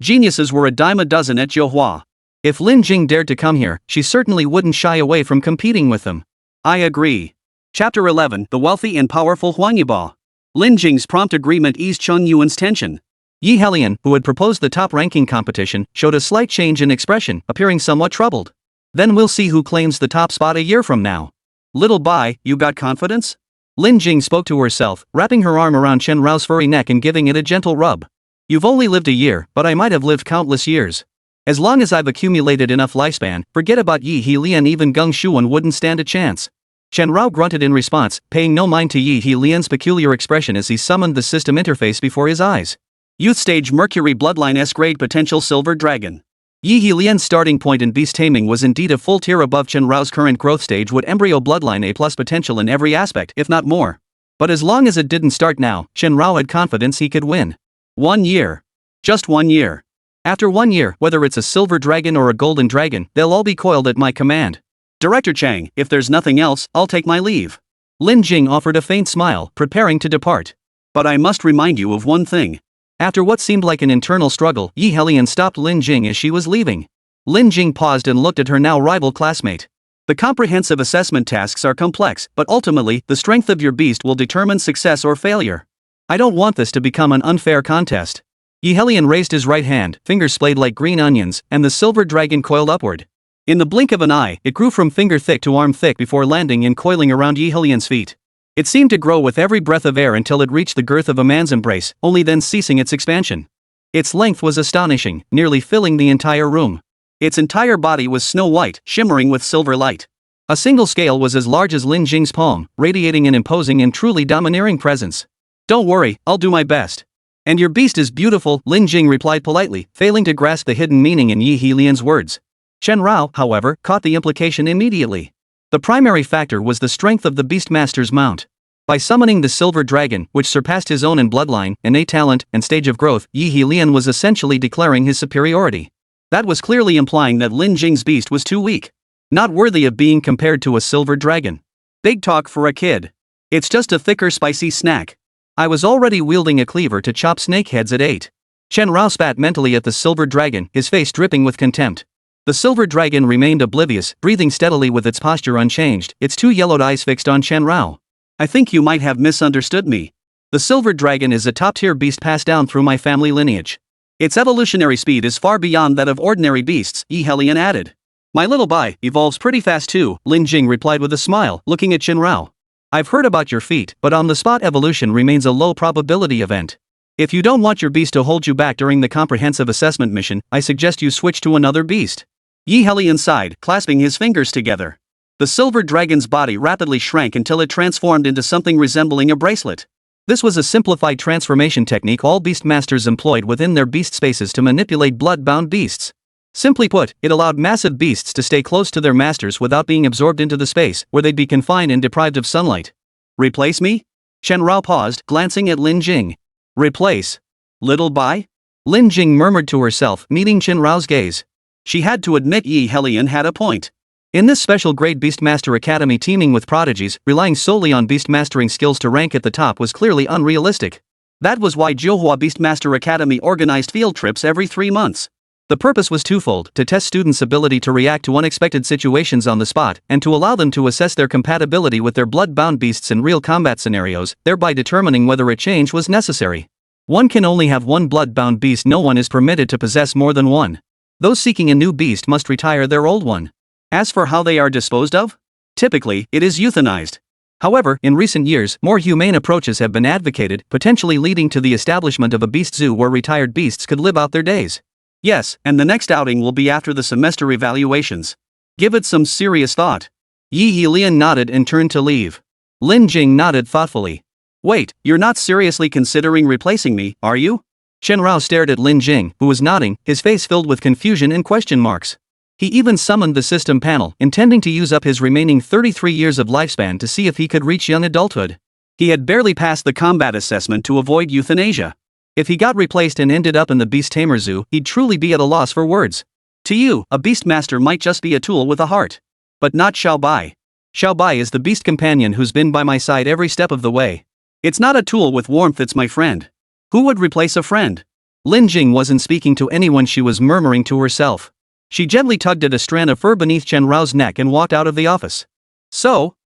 Geniuses were a dime a dozen at Johua. If Lin Jing dared to come here, she certainly wouldn't shy away from competing with them. I agree. Chapter 11, The Wealthy and Powerful Huangyiba. Lin Jing's prompt agreement eased Cheng Yuan's tension. Yi Helian, who had proposed the top-ranking competition, showed a slight change in expression, appearing somewhat troubled. Then we'll see who claims the top spot a year from now. Little Bai, you got confidence? Lin Jing spoke to herself, wrapping her arm around Chen Rao's furry neck and giving it a gentle rub. You've only lived a year, but I might have lived countless years. As long as I've accumulated enough lifespan, forget about Yi Helian, even Geng Shuan wouldn't stand a chance. Chen Rao grunted in response, paying no mind to Yi Helian's peculiar expression as he summoned the system interface before his eyes. Youth stage Mercury Bloodline S-grade potential Silver Dragon. Yi Helian's starting point in beast taming was indeed a full tier above Chen Rao's current growth stage with embryo bloodline A+ potential in every aspect, if not more. But as long as it didn't start now, Chen Rao had confidence he could win. 1 year. Just 1 year. After 1 year, whether it's a silver dragon or a golden dragon, they'll all be coiled at my command. Director Chang, if there's nothing else, I'll take my leave. Lin Jing offered a faint smile, preparing to depart. But I must remind you of one thing. After what seemed like an internal struggle, Yi Helian stopped Lin Jing as she was leaving. Lin Jing paused and looked at her now rival classmate. The comprehensive assessment tasks are complex, but ultimately, the strength of your beast will determine success or failure. I don't want this to become an unfair contest. Yi Helian raised his right hand, fingers splayed like green onions, and the silver dragon coiled upward. In the blink of an eye, it grew from finger thick to arm thick before landing and coiling around Yi Helian's feet. It seemed to grow with every breath of air until it reached the girth of a man's embrace, only then ceasing its expansion. Its length was astonishing, nearly filling the entire room. Its entire body was snow white, shimmering with silver light. A single scale was as large as Lin Jing's palm, radiating an imposing and truly domineering presence. Don't worry, I'll do my best. And your beast is beautiful, Lin Jing replied politely, failing to grasp the hidden meaning in Yi Helian's words. Chen Rao, however, caught the implication immediately. The primary factor was the strength of the Beastmaster's mount. By summoning the Silver Dragon, which surpassed his own in bloodline, innate talent, and stage of growth, Yi Helian was essentially declaring his superiority. That was clearly implying that Lin Jing's beast was too weak. Not worthy of being compared to a Silver Dragon. Big talk for a kid. It's just a thicker spicy snack. I was already wielding a cleaver to chop snakeheads at 8. Chen Rao spat mentally at the Silver Dragon, his face dripping with contempt. The Silver Dragon remained oblivious, breathing steadily with its posture unchanged, its two yellowed eyes fixed on Chen Rao. I think you might have misunderstood me. The Silver Dragon is a top-tier beast passed down through my family lineage. Its evolutionary speed is far beyond that of ordinary beasts, Yi Helian added. My little Bai evolves pretty fast too, Lin Jing replied with a smile, looking at Chen Rao. I've heard about your feat, but on-the-spot evolution remains a low-probability event. If you don't want your beast to hold you back during the comprehensive assessment mission, I suggest you switch to another beast. Yi Helian sighed, clasping his fingers together. The Silver Dragon's body rapidly shrank until it transformed into something resembling a bracelet. This was a simplified transformation technique all beastmasters employed within their beast spaces to manipulate blood-bound beasts. Simply put, it allowed massive beasts to stay close to their masters without being absorbed into the space, where they'd be confined and deprived of sunlight. Replace me? Chen Rao paused, glancing at Lin Jing. Replace? Little Bai? Lin Jing murmured to herself, meeting Chen Rao's gaze. She had to admit Yi Helian had a point. In this special grade Beastmaster Academy, teaming with prodigies, relying solely on beastmastering skills to rank at the top was clearly unrealistic. That was why Johua Beastmaster Academy organized field trips every 3 months. The purpose was twofold: to test students' ability to react to unexpected situations on the spot, and to allow them to assess their compatibility with their blood-bound beasts in real combat scenarios, thereby determining whether a change was necessary. One can only have one blood-bound beast. No one is permitted to possess more than one. Those seeking a new beast must retire their old one. As for how they are disposed of, typically, it is euthanized. However, in recent years, more humane approaches have been advocated, potentially leading to the establishment of a beast zoo where retired beasts could live out their days. Yes, and the next outing will be after the semester evaluations. Give it some serious thought. Yi Helian nodded and turned to leave. Lin Jing nodded thoughtfully. Wait, you're not seriously considering replacing me, are you? Shen Rao stared at Lin Jing, who was nodding, his face filled with confusion and question marks. He even summoned the system panel, intending to use up his remaining 33 years of lifespan to see if he could reach young adulthood. He had barely passed the combat assessment to avoid euthanasia. If he got replaced and ended up in the Beast Tamer Zoo, he'd truly be at a loss for words. To you, a Beastmaster might just be a tool with a heart. But not Xiao Bai. Xiao Bai is the beast companion who's been by my side every step of the way. It's not a tool with warmth, it's my friend. Who would replace a friend? Lin Jing wasn't speaking to anyone, she was murmuring to herself. She gently tugged at a strand of fur beneath Chen Rao's neck and walked out of the office. So,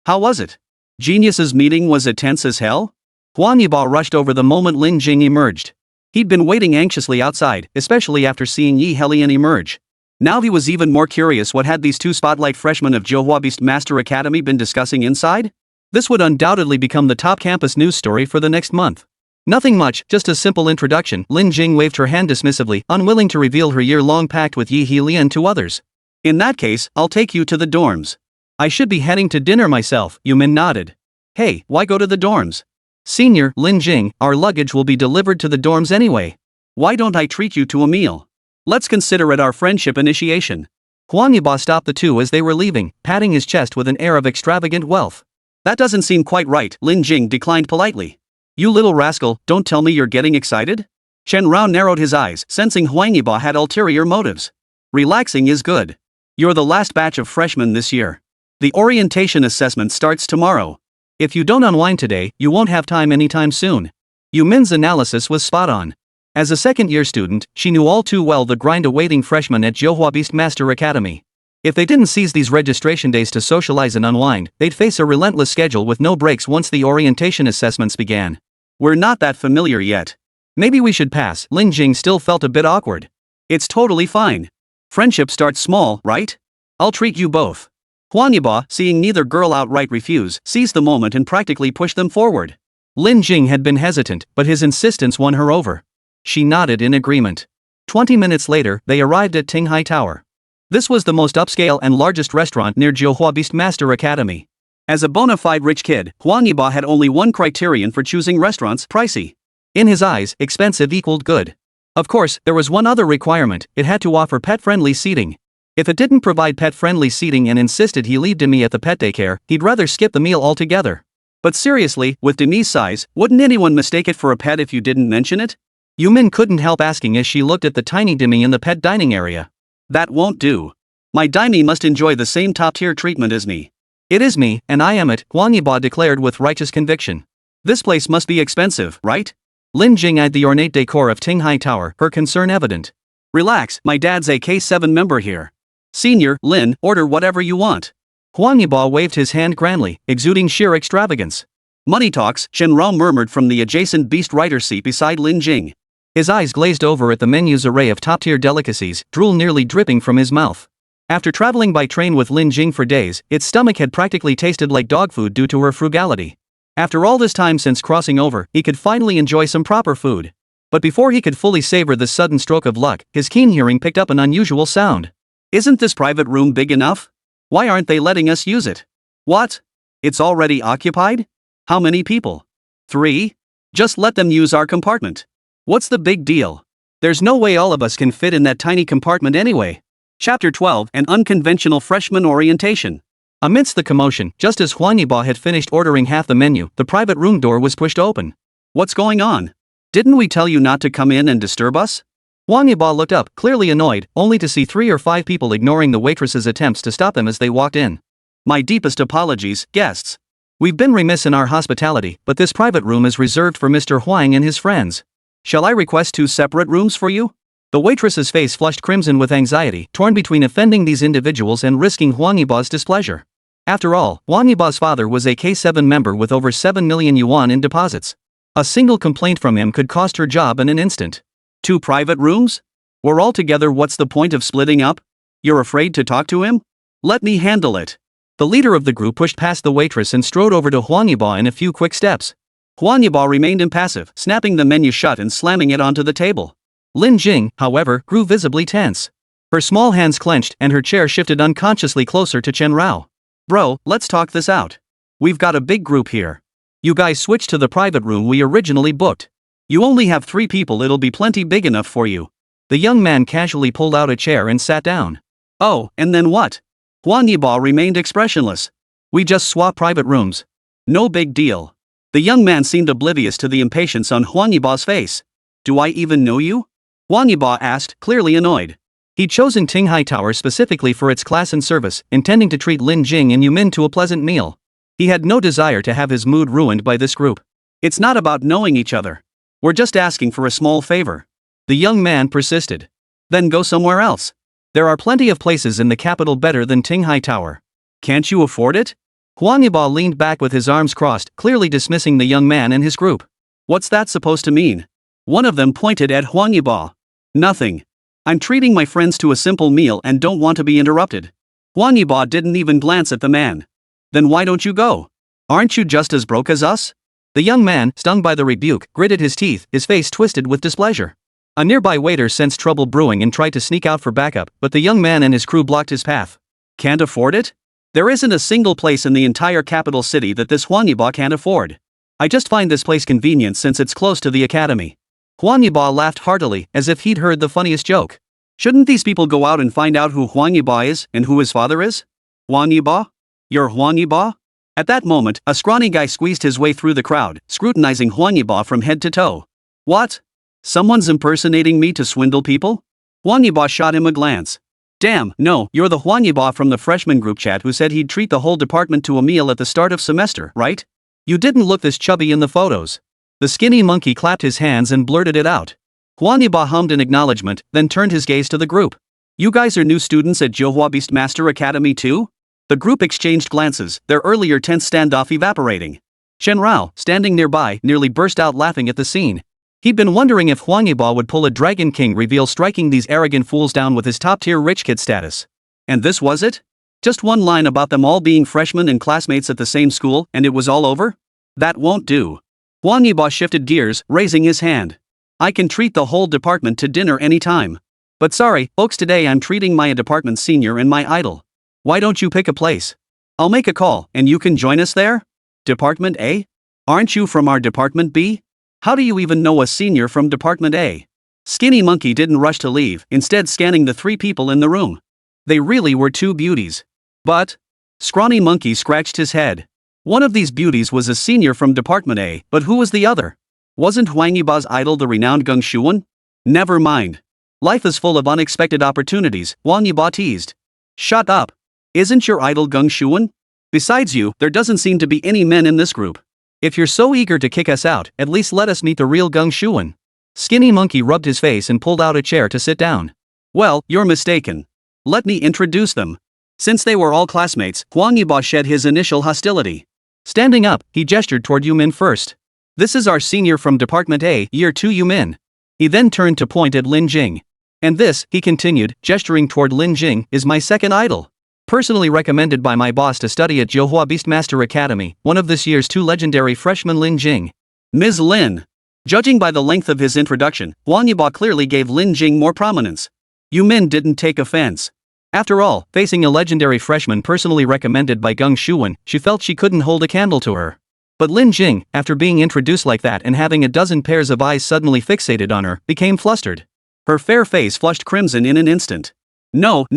how was it? Geniuses meeting was it tense as hell? Huan Yiba rushed over the moment Lin Jing emerged. He'd been waiting anxiously outside, especially after seeing Yi Helian emerge. Now he was even more curious. What had these two spotlight freshmen of Johua Beastmaster Academy been discussing inside? This would undoubtedly become the top campus news story for the next month. Nothing much, just a simple introduction. Lin Jing waved her hand dismissively, unwilling to reveal her year-long pact with Yi Helian to others. In that case, I'll take you to the dorms. I should be heading to dinner myself, Yumin nodded. Hey, why go to the dorms? Senior, Lin Jing, our luggage will be delivered to the dorms anyway. Why don't I treat you to a meal? Let's consider it our friendship initiation. Huan Yiba stopped the two as they were leaving, patting his chest with an air of extravagant wealth. That doesn't seem quite right, Lin Jing declined politely. You little rascal, don't tell me you're getting excited? Chen Rao narrowed his eyes, sensing Huang Yiba had ulterior motives. Relaxing is good. You're the last batch of freshmen this year. The orientation assessment starts tomorrow. If you don't unwind today, you won't have time anytime soon. Yumin's analysis was spot on. As a second-year student, she knew all too well the grind awaiting freshmen at Johua Beastmaster Academy. If they didn't seize these registration days to socialize and unwind, they'd face a relentless schedule with no breaks once the orientation assessments began. We're not that familiar yet. Maybe we should pass. Lin Jing still felt a bit awkward. It's totally fine. Friendship starts small, right? I'll treat you both. Huan Yiba, seeing neither girl outright refuse, seized the moment and practically pushed them forward. Lin Jing had been hesitant, but his insistence won her over. She nodded in agreement. 20 minutes later, they arrived at Tinghai Tower. This was the most upscale and largest restaurant near Johua Beastmaster Academy. As a bona fide rich kid, Huan Yiba had only one criterion for choosing restaurants: pricey. In his eyes, expensive equaled good. Of course, there was one other requirement: it had to offer pet-friendly seating. If it didn't provide pet-friendly seating and insisted he leave Demi at the pet daycare, he'd rather skip the meal altogether. But seriously, with Demi's size, wouldn't anyone mistake it for a pet if you didn't mention it? Yumin couldn't help asking as she looked at the tiny Demi in the pet dining area. That won't do. My Demi must enjoy the same top-tier treatment as me. It is me, and I am it, Huang Yiba declared with righteous conviction. This place must be expensive, right? Lin Jing eyed the ornate decor of Tinghai Tower, her concern evident. Relax, my dad's a K7 member here. Senior, Lin, order whatever you want. Huang Yiba waved his hand grandly, exuding sheer extravagance. Money talks, Shen Rao murmured from the adjacent beast rider seat beside Lin Jing. His eyes glazed over at the menu's array of top-tier delicacies, drool nearly dripping from his mouth. After traveling by train with Lin Jing for days, its stomach had practically tasted like dog food due to her frugality. After all this time since crossing over, he could finally enjoy some proper food. But before he could fully savor this sudden stroke of luck, his keen hearing picked up an unusual sound. Isn't this private room big enough? Why aren't they letting us use it? What? It's already occupied? How many people? 3? Just let them use our compartment. What's the big deal? There's no way all of us can fit in that tiny compartment anyway. Chapter 12, An Unconventional Freshman Orientation. Amidst the commotion, just as Huang Yiba had finished ordering half the menu, the private room door was pushed open. What's going on? Didn't we tell you not to come in and disturb us? Huang Yiba looked up, clearly annoyed, only to see 3 or 5 people ignoring the waitress's attempts to stop them as they walked in. My deepest apologies, guests. We've been remiss in our hospitality, but this private room is reserved for Mr. Huang and his friends. Shall I request 2 separate rooms for you? The waitress's face flushed crimson with anxiety, torn between offending these individuals and risking Huang Yiba's displeasure. After all, Huang Yiba's father was a K7 member with over 7 million yuan in deposits. A single complaint from him could cost her job in an instant. 2 private rooms? We're all together, what's the point of splitting up? You're afraid to talk to him? Let me handle it. The leader of the group pushed past the waitress and strode over to Huang Yiba in a few quick steps. Huang Yiba remained impassive, snapping the menu shut and slamming it onto the table. Lin Jing, however, grew visibly tense. Her small hands clenched and her chair shifted unconsciously closer to Chen Rao. Bro, let's talk this out. We've got a big group here. You guys switched to the private room we originally booked. You only have 3 people, it'll be plenty big enough for you. The young man casually pulled out a chair and sat down. Oh, and then what? Huang Yiba remained expressionless. We just swap private rooms. No big deal. The young man seemed oblivious to the impatience on Huang Yiba's face. Do I even know you? Huang Yiba asked, clearly annoyed. He'd chosen Tinghai Tower specifically for its class and service, intending to treat Lin Jing and Yumin to a pleasant meal. He had no desire to have his mood ruined by this group. It's not about knowing each other. We're just asking for a small favor. The young man persisted. Then go somewhere else. There are plenty of places in the capital better than Tinghai Tower. Can't you afford it? Huang Yiba leaned back with his arms crossed, clearly dismissing the young man and his group. What's that supposed to mean? One of them pointed at Huang Yiba. Nothing. I'm treating my friends to a simple meal and don't want to be interrupted. Huang Yiba didn't even glance at the man. Then why don't you go? Aren't you just as broke as us? The young man, stung by the rebuke, gritted his teeth, his face twisted with displeasure. A nearby waiter sensed trouble brewing and tried to sneak out for backup, but the young man and his crew blocked his path. Can't afford it? There isn't a single place in the entire capital city that this Huang Yiba can't afford. I just find this place convenient since it's close to the academy. Huang Yiba laughed heartily, as if he'd heard the funniest joke. Shouldn't these people go out and find out who Huang Yiba is and who his father is? Huang Yiba? You're Huang Yiba? At that moment, a scrawny guy squeezed his way through the crowd, scrutinizing Huang Yiba from head to toe. What? Someone's impersonating me to swindle people? Huang Yiba shot him a glance. Damn, no, you're the Huang Yiba from the freshman group chat who said he'd treat the whole department to a meal at the start of semester, right? You didn't look this chubby in the photos. The skinny monkey clapped his hands and blurted it out. Huang Yiba hummed in acknowledgement, then turned his gaze to the group. You guys are new students at Johua Beastmaster Academy too? The group exchanged glances, their earlier tense standoff evaporating. Chen Rao, standing nearby, nearly burst out laughing at the scene. He'd been wondering if Huang Yiba would pull a Dragon King reveal, striking these arrogant fools down with his top-tier rich kid status. And this was it? Just one line about them all being freshmen and classmates at the same school, and it was all over? That won't do. Huang Yiba shifted gears, raising his hand. I can treat the whole department to dinner anytime. But sorry, folks, today I'm treating my department senior and my idol. Why don't you pick a place? I'll make a call, and you can join us there? Department A? Aren't you from our Department B? How do you even know a senior from Department A? Skinny Monkey didn't rush to leave, instead scanning the 3 people in the room. They really were 2 beauties. But? Scrawny Monkey scratched his head. One of these beauties was a senior from Department A, but who was the other? Wasn't Huang Yiba's idol the renowned Geng Shuan? Never mind. Life is full of unexpected opportunities, Huang Yiba teased. Shut up. Isn't your idol Geng Shuan? Besides you, there doesn't seem to be any men in this group. If you're so eager to kick us out, at least let us meet the real Geng Shuan. Skinny Monkey rubbed his face and pulled out a chair to sit down. Well, you're mistaken. Let me introduce them. Since they were all classmates, Huang Yiba shed his initial hostility. Standing up, he gestured toward Yumin first. This is our senior from Department A, Year 2 Yumin. He then turned to point at Lin Jing. And this, he continued, gesturing toward Lin Jing, is my second idol. Personally recommended by my boss to study at Johua Beastmaster Academy, one of this year's 2 legendary freshmen, Lin Jing. Ms. Lin. Judging by the length of his introduction, Huang Yiba clearly gave Lin Jing more prominence. Yumin didn't take offense. After all, facing a legendary freshman personally recommended by Geng Shuan, she felt she couldn't hold a candle to her. But Lin Jing, after being introduced like that and having a dozen pairs of eyes suddenly fixated on her, became flustered. Her fair face flushed crimson in an instant. No.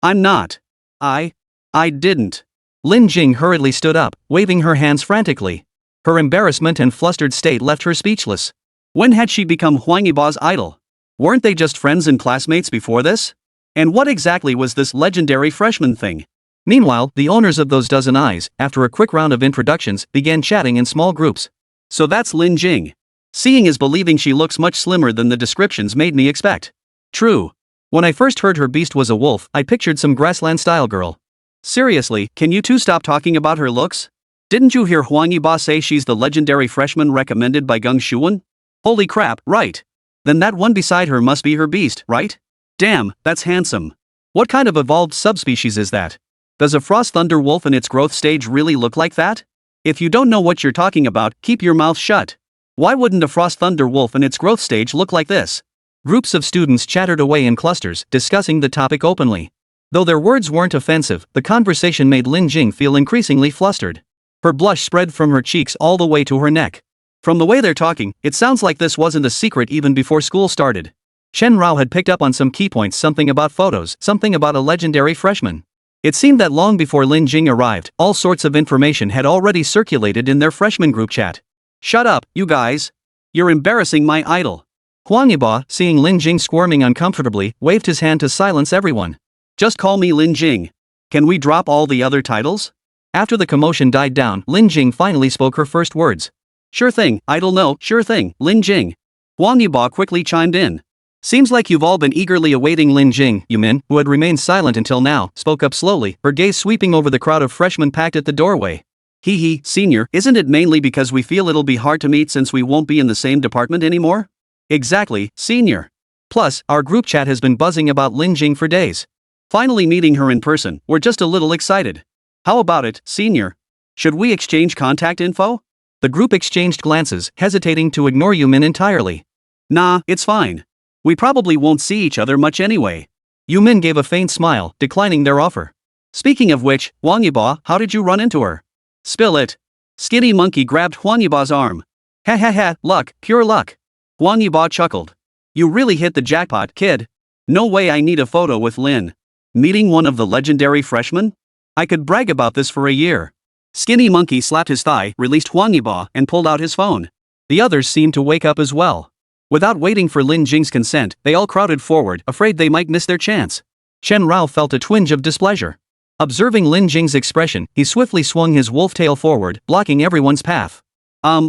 I'm not. I didn't. Lin Jing hurriedly stood up, waving her hands frantically. Her embarrassment and flustered state left her speechless. When had she become Huang Yiba's idol? Weren't they just friends and classmates before this? And what exactly was this legendary freshman thing? Meanwhile, the owners of those dozen eyes, after a quick round of introductions, began chatting in small groups. So that's Lin Jing. Seeing is believing. She looks much slimmer than the descriptions made me expect. True. When I first heard her beast was a wolf, I pictured some grassland-style girl. Seriously, can you two stop talking about her looks? Didn't you hear Huang Yiba say she's the legendary freshman recommended by Gung Shuwen? Holy crap, right. Then that one beside her must be her beast, right? Damn, that's handsome. What kind of evolved subspecies is that? Does a frost thunder wolf in its growth stage really look like that? If you don't know what you're talking about, keep your mouth shut. Why wouldn't a frost thunder wolf in its growth stage look like this? Groups of students chattered away in clusters, discussing the topic openly. Though their words weren't offensive, the conversation made Lin Jing feel increasingly flustered. Her blush spread from her cheeks all the way to her neck. From the way they're talking, it sounds like this wasn't a secret even before school started. Chen Rao had picked up on some key points, something about photos, something about a legendary freshman. It seemed that long before Lin Jing arrived, all sorts of information had already circulated in their freshman group chat. Shut up, you guys. You're embarrassing my idol. Huang Yiba, seeing Lin Jing squirming uncomfortably, waved his hand to silence everyone. Just call me Lin Jing. Can we drop all the other titles? After the commotion died down, Lin Jing finally spoke her first words. Sure thing, idol. No, sure thing, Lin Jing. Huang Yiba quickly chimed in. Seems like you've all been eagerly awaiting Lin Jing. Yumin, who had remained silent until now, spoke up slowly, her gaze sweeping over the crowd of freshmen packed at the doorway. Hee, senior, isn't it mainly because we feel it'll be hard to meet since we won't be in the same department anymore? Exactly, senior. Plus, our group chat has been buzzing about Lin Jing for days. Finally meeting her in person, we're just a little excited. How about it, senior? Should we exchange contact info? The group exchanged glances, hesitating to ignore Yumin entirely. Nah, it's fine. We probably won't see each other much anyway. Yumin gave a faint smile, declining their offer. Speaking of which, Huang Yiba, how did you run into her? Spill it. Skinny Monkey grabbed Huang Yiba's arm. Ha, luck, pure luck. Huang Yiba chuckled. You really hit the jackpot, kid. No way I need a photo with Lin. Meeting one of the legendary freshmen? I could brag about this for a year. Skinny Monkey slapped his thigh, released Huang Yiba, and pulled out his phone. The others seemed to wake up as well. Without waiting for Lin Jing's consent, they all crowded forward, afraid they might miss their chance. Chen Rao felt a twinge of displeasure. Observing Lin Jing's expression, he swiftly swung his wolf tail forward, blocking everyone's path.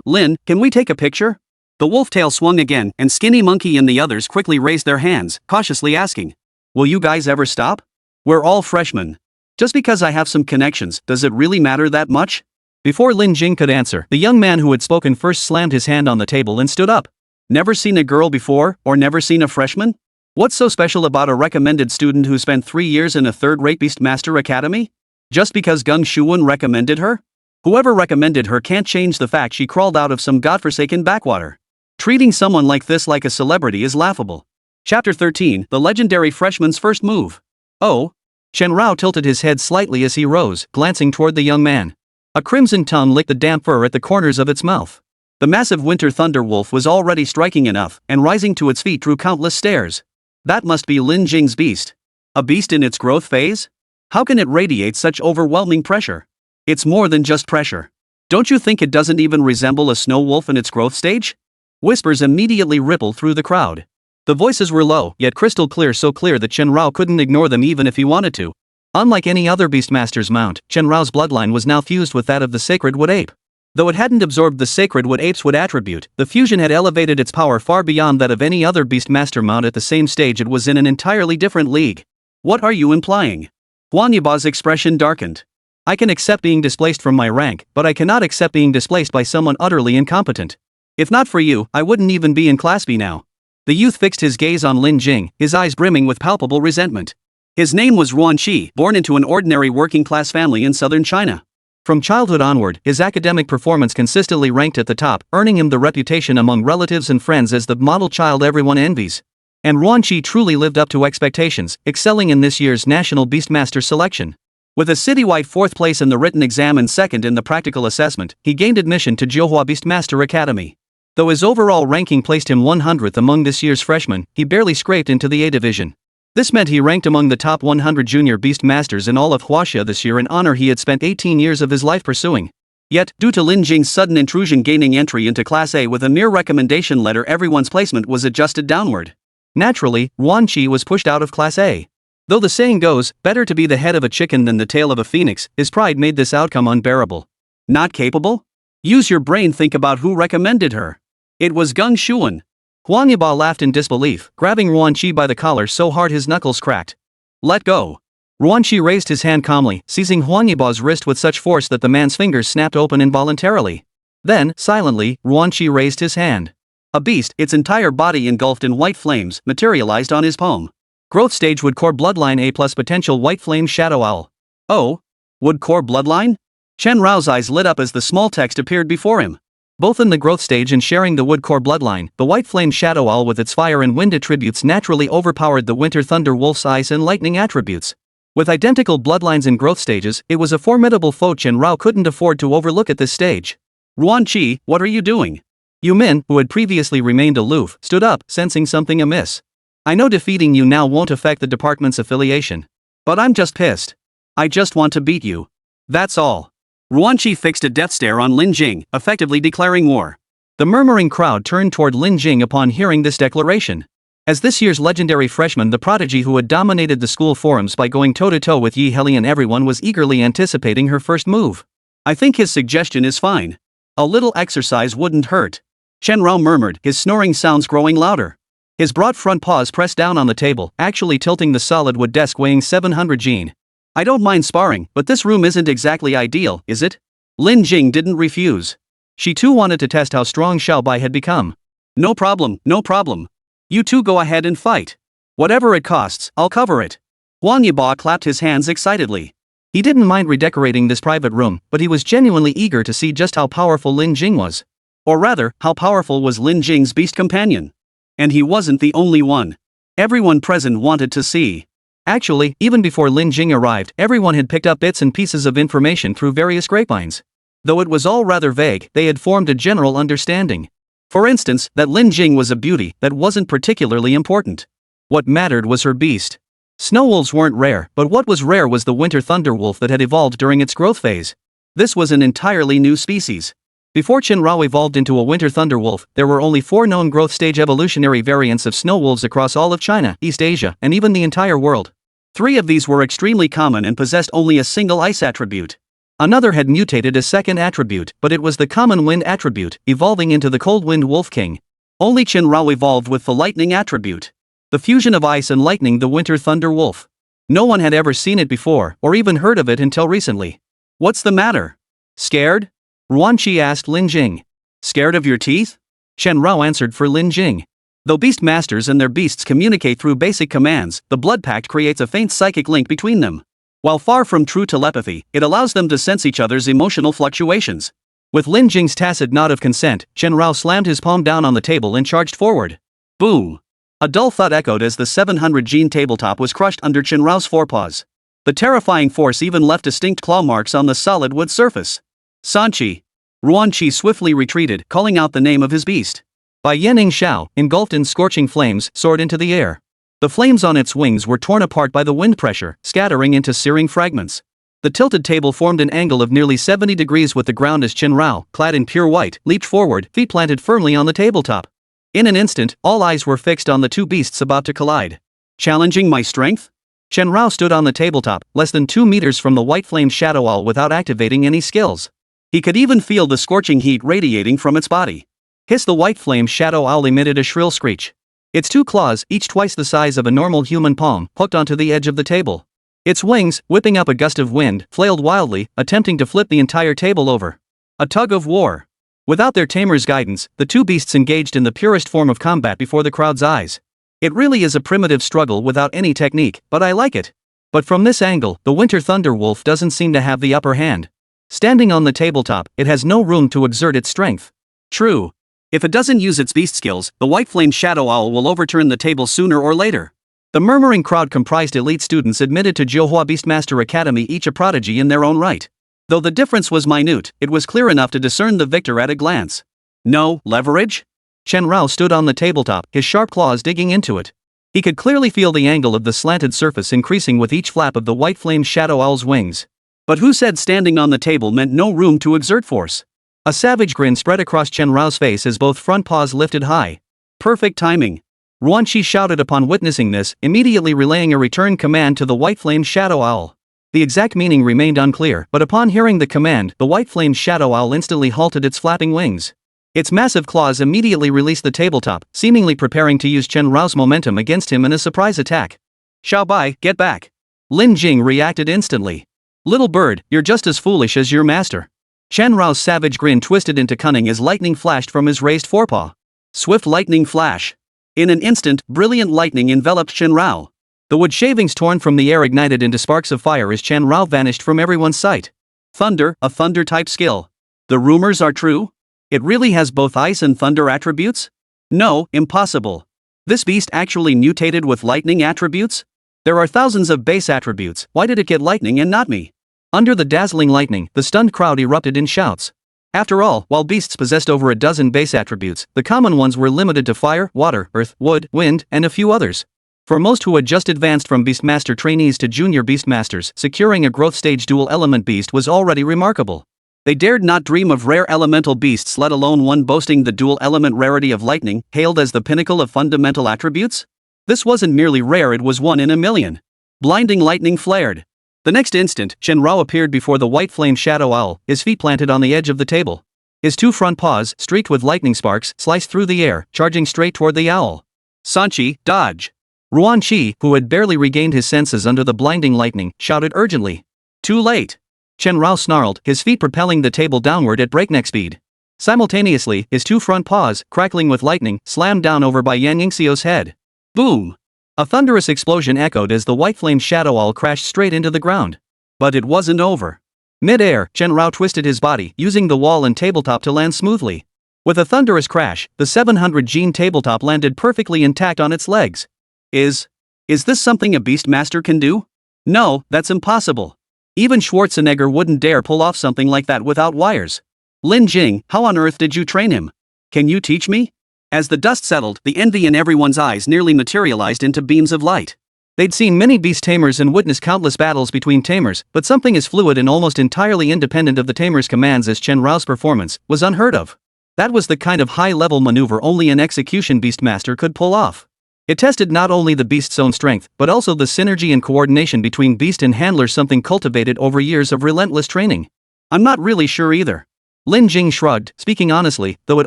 Lin, can we take a picture? The wolf tail swung again, and Skinny Monkey and the others quickly raised their hands, cautiously asking, will you guys ever stop? We're all freshmen. Just because I have some connections, does it really matter that much? Before Lin Jing could answer, the young man who had spoken first slammed his hand on the table and stood up. Never seen a girl before, or never seen a freshman? What's so special about a recommended student who spent 3 years in a third-rate Beastmaster Academy? Just because Gung Shuwen recommended her? Whoever recommended her can't change the fact she crawled out of some godforsaken backwater. Treating someone like this like a celebrity is laughable. Chapter 13, The Legendary Freshman's First Move. Oh? Chen Rao tilted his head slightly as he rose, glancing toward the young man. A crimson tongue licked the damp fur at the corners of its mouth. The massive winter thunder wolf was already striking enough, and rising to its feet drew countless stares. That must be Lin Jing's beast. A beast in its growth phase? How can it radiate such overwhelming pressure? It's more than just pressure. Don't you think it doesn't even resemble a snow wolf in its growth stage? Whispers immediately rippled through the crowd. The voices were low, yet crystal clear, so clear that Chen Rao couldn't ignore them even if he wanted to. Unlike any other Beastmaster's mount, Chen Rao's bloodline was now fused with that of the sacred wood ape. Though it hadn't absorbed the sacred wood ape's wood attribute, the fusion had elevated its power far beyond that of any other Beastmaster mount at the same stage. It was in an entirely different league. What are you implying? Huang Yiba's expression darkened. I can accept being displaced from my rank, but I cannot accept being displaced by someone utterly incompetent. If not for you, I wouldn't even be in Class B now. The youth fixed his gaze on Lin Jing, his eyes brimming with palpable resentment. His name was Ruan Qi, born into an ordinary working-class family in southern China. From childhood onward, his academic performance consistently ranked at the top, earning him the reputation among relatives and friends as the model child everyone envies. And Ruan Qi truly lived up to expectations, excelling in this year's National Beastmaster selection. With a citywide 4th place in the written exam and 2nd in the practical assessment, he gained admission to Jiuhua Beastmaster Academy. Though his overall ranking placed him 100th among this year's freshmen, he barely scraped into the A division. This meant he ranked among the top 100 junior Beastmasters in all of Huaxia this year, an honor he had spent 18 years of his life pursuing. Yet, due to Lin Jing's sudden intrusion gaining entry into Class A with a mere recommendation letter, everyone's placement was adjusted downward. Naturally, Yuan Qi was pushed out of Class A. Though the saying goes, better to be the head of a chicken than the tail of a phoenix, his pride made this outcome unbearable. Not capable? Use your brain, think about who recommended her. It was Geng Shuan. Huang Yiba laughed in disbelief, grabbing Yuan Qi by the collar so hard his knuckles cracked. Let go. Yuan Qi raised his hand calmly, seizing Huang Yiba's wrist with such force that the man's fingers snapped open involuntarily. Then, silently, Yuan Qi raised his hand. A beast, its entire body engulfed in white flames, materialized on his palm. Growth stage Wood Core Bloodline A+ potential White Flame Shadow Owl. Oh? Wood Core Bloodline? Chen Rao's eyes lit up as the small text appeared before him. Both in the growth stage and sharing the Wood Core Bloodline, the White Flame Shadow Owl with its fire and wind attributes naturally overpowered the Winter Thunder Wolf's ice and lightning attributes. With identical bloodlines and growth stages, it was a formidable foe Chen Rao couldn't afford to overlook at this stage. Yuan Qi, what are you doing? Yu Min, who had previously remained aloof, stood up, sensing something amiss. I know defeating you now won't affect the department's affiliation. But I'm just pissed. I just want to beat you. That's all. Yuan Qi fixed a death stare on Lin Jing, effectively declaring war. The murmuring crowd turned toward Lin Jing upon hearing this declaration. As this year's legendary freshman, the prodigy who had dominated the school forums by going toe-to-toe with Yi Helian, everyone was eagerly anticipating her first move. I think his suggestion is fine. A little exercise wouldn't hurt. Chen Rao murmured, his snoring sounds growing louder. His broad front paws pressed down on the table, actually tilting the solid wood desk weighing 700 jin. I don't mind sparring, but this room isn't exactly ideal, is it? Lin Jing didn't refuse. She too wanted to test how strong Xiao Bai had become. No problem, no problem. You two go ahead and fight. Whatever it costs, I'll cover it. Huang Yiba clapped his hands excitedly. He didn't mind redecorating this private room, but he was genuinely eager to see just how powerful Lin Jing was. Or rather, how powerful was Lin Jing's beast companion. And he wasn't the only one. Everyone present wanted to see. Actually, even before Lin Jing arrived, everyone had picked up bits and pieces of information through various grapevines. Though it was all rather vague, they had formed a general understanding. For instance, that Lin Jing was a beauty, that wasn't particularly important. What mattered was her beast. Snow wolves weren't rare, but what was rare was the winter thunder wolf that had evolved during its growth phase. This was an entirely new species. Before Chen Rao evolved into a winter thunder wolf, there were only 4 known growth stage evolutionary variants of snow wolves across all of China, East Asia, and even the entire world. 3 of these were extremely common and possessed only a single ice attribute. Another had mutated a second attribute, but it was the common wind attribute, evolving into the cold wind wolf king. Only Chen Rao evolved with the lightning attribute. The fusion of ice and lightning, the winter thunder wolf. No one had ever seen it before, or even heard of it until recently. What's the matter? Scared? Yuan Qi asked Lin Jing. Scared of your teeth? Chen Rao answered for Lin Jing. Though beast masters and their beasts communicate through basic commands, the blood pact creates a faint psychic link between them. While far from true telepathy, it allows them to sense each other's emotional fluctuations. With Lin Jing's tacit nod of consent, Chen Rao slammed his palm down on the table and charged forward. Boom! A dull thud echoed as the 700 gene tabletop was crushed under Chen Rao's forepaws. The terrifying force even left distinct claw marks on the solid wood surface. Sanqi. Yuan Qi swiftly retreated, calling out the name of his beast. Bai Yanning Xiao, engulfed in scorching flames, soared into the air. The flames on its wings were torn apart by the wind pressure, scattering into searing fragments. The tilted table formed an angle of nearly 70 degrees with the ground as Chen Rao, clad in pure white, leaped forward, feet planted firmly on the tabletop. In an instant, all eyes were fixed on the two beasts about to collide. Challenging my strength? Chen Rao stood on the tabletop, less than 2 meters from the white flamed shadow owl without activating any skills. He could even feel the scorching heat radiating from its body. Hiss! The white flame shadow owl emitted a shrill screech. Its 2 claws, each twice the size of a normal human palm, hooked onto the edge of the table. Its wings, whipping up a gust of wind, flailed wildly, attempting to flip the entire table over. A tug of war. Without their tamer's guidance, the two beasts engaged in the purest form of combat before the crowd's eyes. It really is a primitive struggle without any technique, but I like it. But from this angle, the winter thunder wolf doesn't seem to have the upper hand. Standing on the tabletop, it has no room to exert its strength. True. If it doesn't use its beast skills, the white flame shadow owl will overturn the table sooner or later. The murmuring crowd comprised elite students admitted to Jiuhua Beastmaster Academy, each a prodigy in their own right. Though the difference was minute, it was clear enough to discern the victor at a glance. No leverage? Chen Rao stood on the tabletop, his sharp claws digging into it. He could clearly feel the angle of the slanted surface increasing with each flap of the white flame shadow owl's wings. But who said standing on the table meant no room to exert force? A savage grin spread across Chen Rao's face as both front paws lifted high. Perfect timing. Ruanqi shouted upon witnessing this, immediately relaying a return command to the White Flame Shadow Owl. The exact meaning remained unclear, but upon hearing the command, the White Flame Shadow Owl instantly halted its flapping wings. Its massive claws immediately released the tabletop, seemingly preparing to use Chen Rao's momentum against him in a surprise attack. Xiao Bai, get back! Lin Jing reacted instantly. Little bird, you're just as foolish as your master. Chen Rao's savage grin twisted into cunning as lightning flashed from his raised forepaw. Swift lightning flash. In an instant, brilliant lightning enveloped Chen Rao. The wood shavings torn from the air ignited into sparks of fire as Chen Rao vanished from everyone's sight. Thunder, a thunder-type skill. The rumors are true? It really has both ice and thunder attributes? No, impossible. This beast actually mutated with lightning attributes? There are thousands of base attributes, why did it get lightning and not me? Under the dazzling lightning, the stunned crowd erupted in shouts. After all, while beasts possessed over a dozen base attributes, the common ones were limited to fire, water, earth, wood, wind, and a few others. For most who had just advanced from Beastmaster trainees to junior Beastmasters, securing a growth stage dual-element beast was already remarkable. They dared not dream of rare elemental beasts, let alone one boasting the dual-element rarity of lightning, hailed as the pinnacle of fundamental attributes? This wasn't merely rare, it was 1 in a million. Blinding lightning flared. The next instant, Chen Rao appeared before the White Flame Shadow Owl, his feet planted on the edge of the table. His 2 front paws, streaked with lightning sparks, sliced through the air, charging straight toward the owl. Sanchi, dodge! Ruanqi, who had barely regained his senses under the blinding lightning, shouted urgently. Too late! Chen Rao snarled, his feet propelling the table downward at breakneck speed. Simultaneously, his 2 front paws, crackling with lightning, slammed down over by Yang Yingxiu's head. Boom! A thunderous explosion echoed as the White Flame Shadow Owl crashed straight into the ground. But it wasn't over. Mid-air, Chen Rao twisted his body, using the wall and tabletop to land smoothly. With a thunderous crash, the 700-gene tabletop landed perfectly intact on its legs. Is this something a Beastmaster can do? No, that's impossible. Even Schwarzenegger wouldn't dare pull off something like that without wires. Lin Jing, how on earth did you train him? Can you teach me? As the dust settled, the envy in everyone's eyes nearly materialized into beams of light. They'd seen many beast tamers and witnessed countless battles between tamers, but something as fluid and almost entirely independent of the tamer's commands as Chen Rao's performance was unheard of. That was the kind of high-level maneuver only an execution beastmaster could pull off. It tested not only the beast's own strength, but also the synergy and coordination between beast and handler, something cultivated over years of relentless training. I'm not really sure either. Lin Jing shrugged, speaking honestly, though it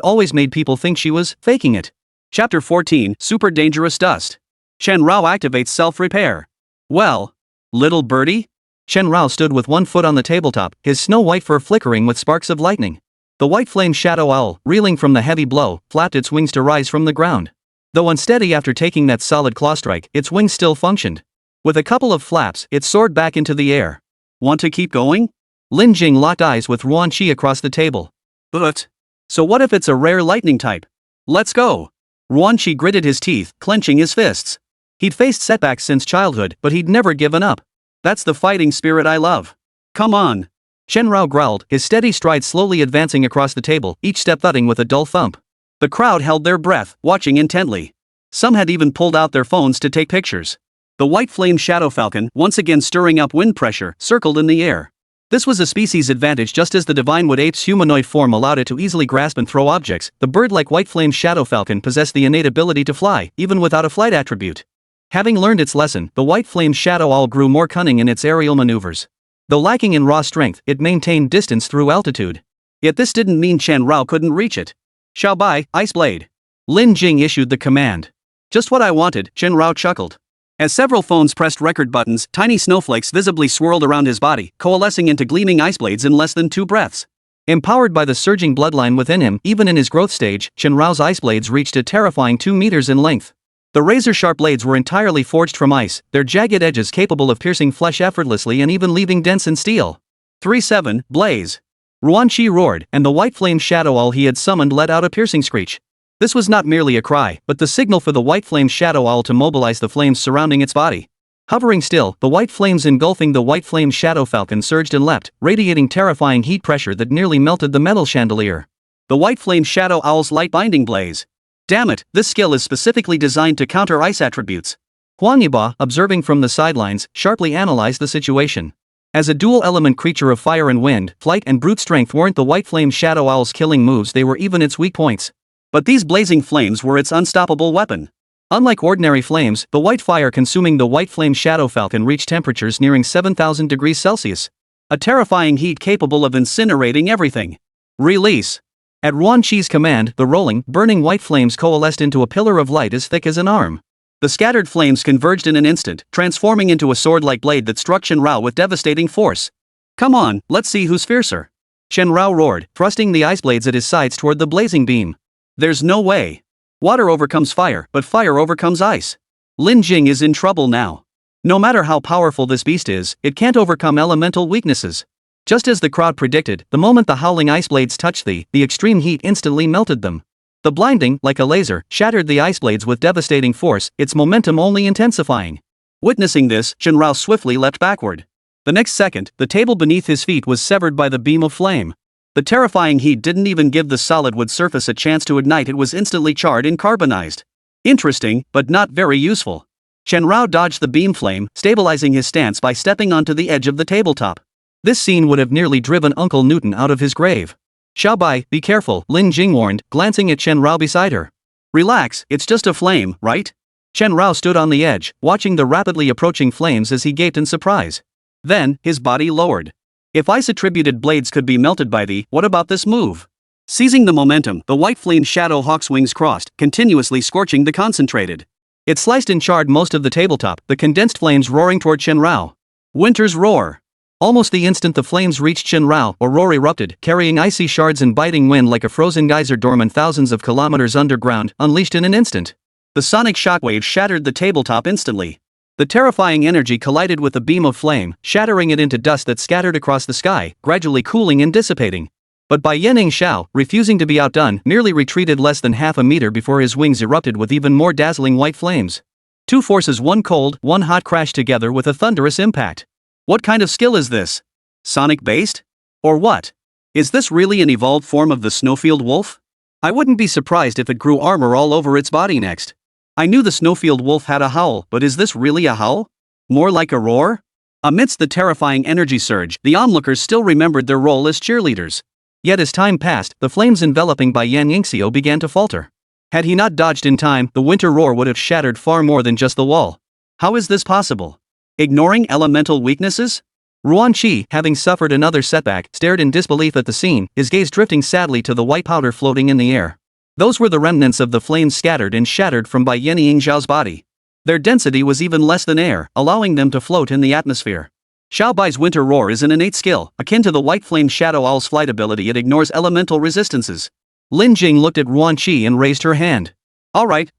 always made people think she was faking it. Chapter 14, Super Dangerous Dust. Chen Rao activates self-repair. Well, little birdie? Chen Rao stood with 1 foot on the tabletop, his snow-white fur flickering with sparks of lightning. The White Flame Shadow Owl, reeling from the heavy blow, flapped its wings to rise from the ground. Though unsteady after taking that solid claw strike, its wings still functioned. With a couple of flaps, it soared back into the air. Want to keep going? Lin Jing locked eyes with Ruanqi across the table. But so what if it's a rare lightning type? Let's go! Ruanqi gritted his teeth, clenching his fists. He'd faced setbacks since childhood, but he'd never given up. That's the fighting spirit I love. Come on! Chen Rao growled, his steady stride slowly advancing across the table, each step thudding with a dull thump. The crowd held their breath, watching intently. Some had even pulled out their phones to take pictures. The White Flame Shadow Falcon, once again stirring up wind pressure, circled in the air. This was a species advantage. Just as the divine wood ape's humanoid form allowed it to easily grasp and throw objects, the bird-like White Flame Shadow Falcon possessed the innate ability to fly, even without a flight attribute. Having learned its lesson, the White Flame Shadow Owl grew more cunning in its aerial maneuvers. Though lacking in raw strength, it maintained distance through altitude. Yet this didn't mean Chen Rao couldn't reach it. Xiao Bai, Ice Blade. Lin Jing issued the command. Just what I wanted, Chen Rao chuckled. As several phones pressed record buttons, tiny snowflakes visibly swirled around his body, coalescing into gleaming ice blades in less than 2 breaths. Empowered by the surging bloodline within him, even in his growth stage, Chen Rao's ice blades reached a terrifying 2 meters in length. The razor-sharp blades were entirely forged from ice, their jagged edges capable of piercing flesh effortlessly and even leaving dents in steel. 3-7, blaze! Ruanqi roared, and the White Flame Shadow Owl he had summoned let out a piercing screech. This was not merely a cry, but the signal for the White Flame Shadow Owl to mobilize the flames surrounding its body. Hovering still, the white flames engulfing the White Flame Shadow Falcon surged and leapt, radiating terrifying heat pressure that nearly melted the metal chandelier. The White Flame Shadow Owl's light binding blaze. Damn it, this skill is specifically designed to counter ice attributes. Huang Yiba, observing from the sidelines, sharply analyzed the situation. As a dual-element creature of fire and wind, flight and brute strength weren't the White Flame Shadow Owl's killing moves, they were even its weak points. But these blazing flames were its unstoppable weapon. Unlike ordinary flames, the white fire consuming the white flame shadow falcon reached temperatures nearing 7,000 degrees Celsius. A terrifying heat capable of incinerating everything. Release. At Ruan Chi's command, the rolling, burning white flames coalesced into a pillar of light as thick as an arm. The scattered flames converged in an instant, transforming into a sword-like blade that struck Shenrao with devastating force. Come on, let's see who's fiercer. Shenrao roared, thrusting the ice blades at his sides toward the blazing beam. There's no way. Water overcomes fire, but fire overcomes ice. Lin Jing is in trouble now. No matter how powerful this beast is, it can't overcome elemental weaknesses. Just as the crowd predicted, the moment the howling ice blades touched the extreme heat instantly melted them. The blinding, like a laser, shattered the ice blades with devastating force, its momentum only intensifying. Witnessing this, Shenrao swiftly leapt backward. The next second, the table beneath his feet was severed by the beam of flame. The terrifying heat didn't even give the solid wood surface a chance to ignite, it was instantly charred and carbonized. Interesting, but not very useful. Shenrao dodged the beam flame, stabilizing his stance by stepping onto the edge of the tabletop. This scene would have nearly driven Uncle Newton out of his grave. Xiaobai, be careful, Lin Jing warned, glancing at Shenrao beside her. Relax, it's just a flame, right? Shenrao stood on the edge, watching the rapidly approaching flames as he gaped in surprise. Then, his body lowered. If ice-attributed blades could be melted by what about this move? Seizing the momentum, the white flame shadow hawk's wings crossed, continuously scorching the concentrated. It sliced and charred most of the tabletop, the condensed flames roaring toward Shenrao. Winter's roar. Almost the instant the flames reached Shenrao, a roar erupted, carrying icy shards and biting wind like a frozen geyser dormant thousands of kilometers underground, unleashed in an instant. The sonic shockwave shattered the tabletop instantly. The terrifying energy collided with the beam of flame, shattering it into dust that scattered across the sky, gradually cooling and dissipating. But Bai Yanning Xiao, refusing to be outdone, merely retreated less than half a meter before his wings erupted with even more dazzling white flames. Two forces, one cold, one hot, crashed together with a thunderous impact. What kind of skill is this? Sonic-based? Or what? Is this really an evolved form of the Snowfield wolf? I wouldn't be surprised if it grew armor all over its body next. I knew the Snowfield wolf had a howl, but is this really a howl? More like a roar? Amidst the terrifying energy surge, the onlookers still remembered their role as cheerleaders. Yet as time passed, the flames enveloping Bai Yan Yingxiu began to falter. Had he not dodged in time, the winter roar would have shattered far more than just the wall. How is this possible? Ignoring elemental weaknesses? Ruan Qi, having suffered another setback, stared in disbelief at the scene, his gaze drifting sadly to the white powder floating in the air. Those were the remnants of the flames scattered and shattered from Bai Yan Yingxiao's body. Their density was even less than air, allowing them to float in the atmosphere. Xiaobai's winter roar is an innate skill, akin to the white flame shadow owl's flight ability. It ignores elemental resistances. Lin Jing looked at Ruan Qi and raised her hand. Alright.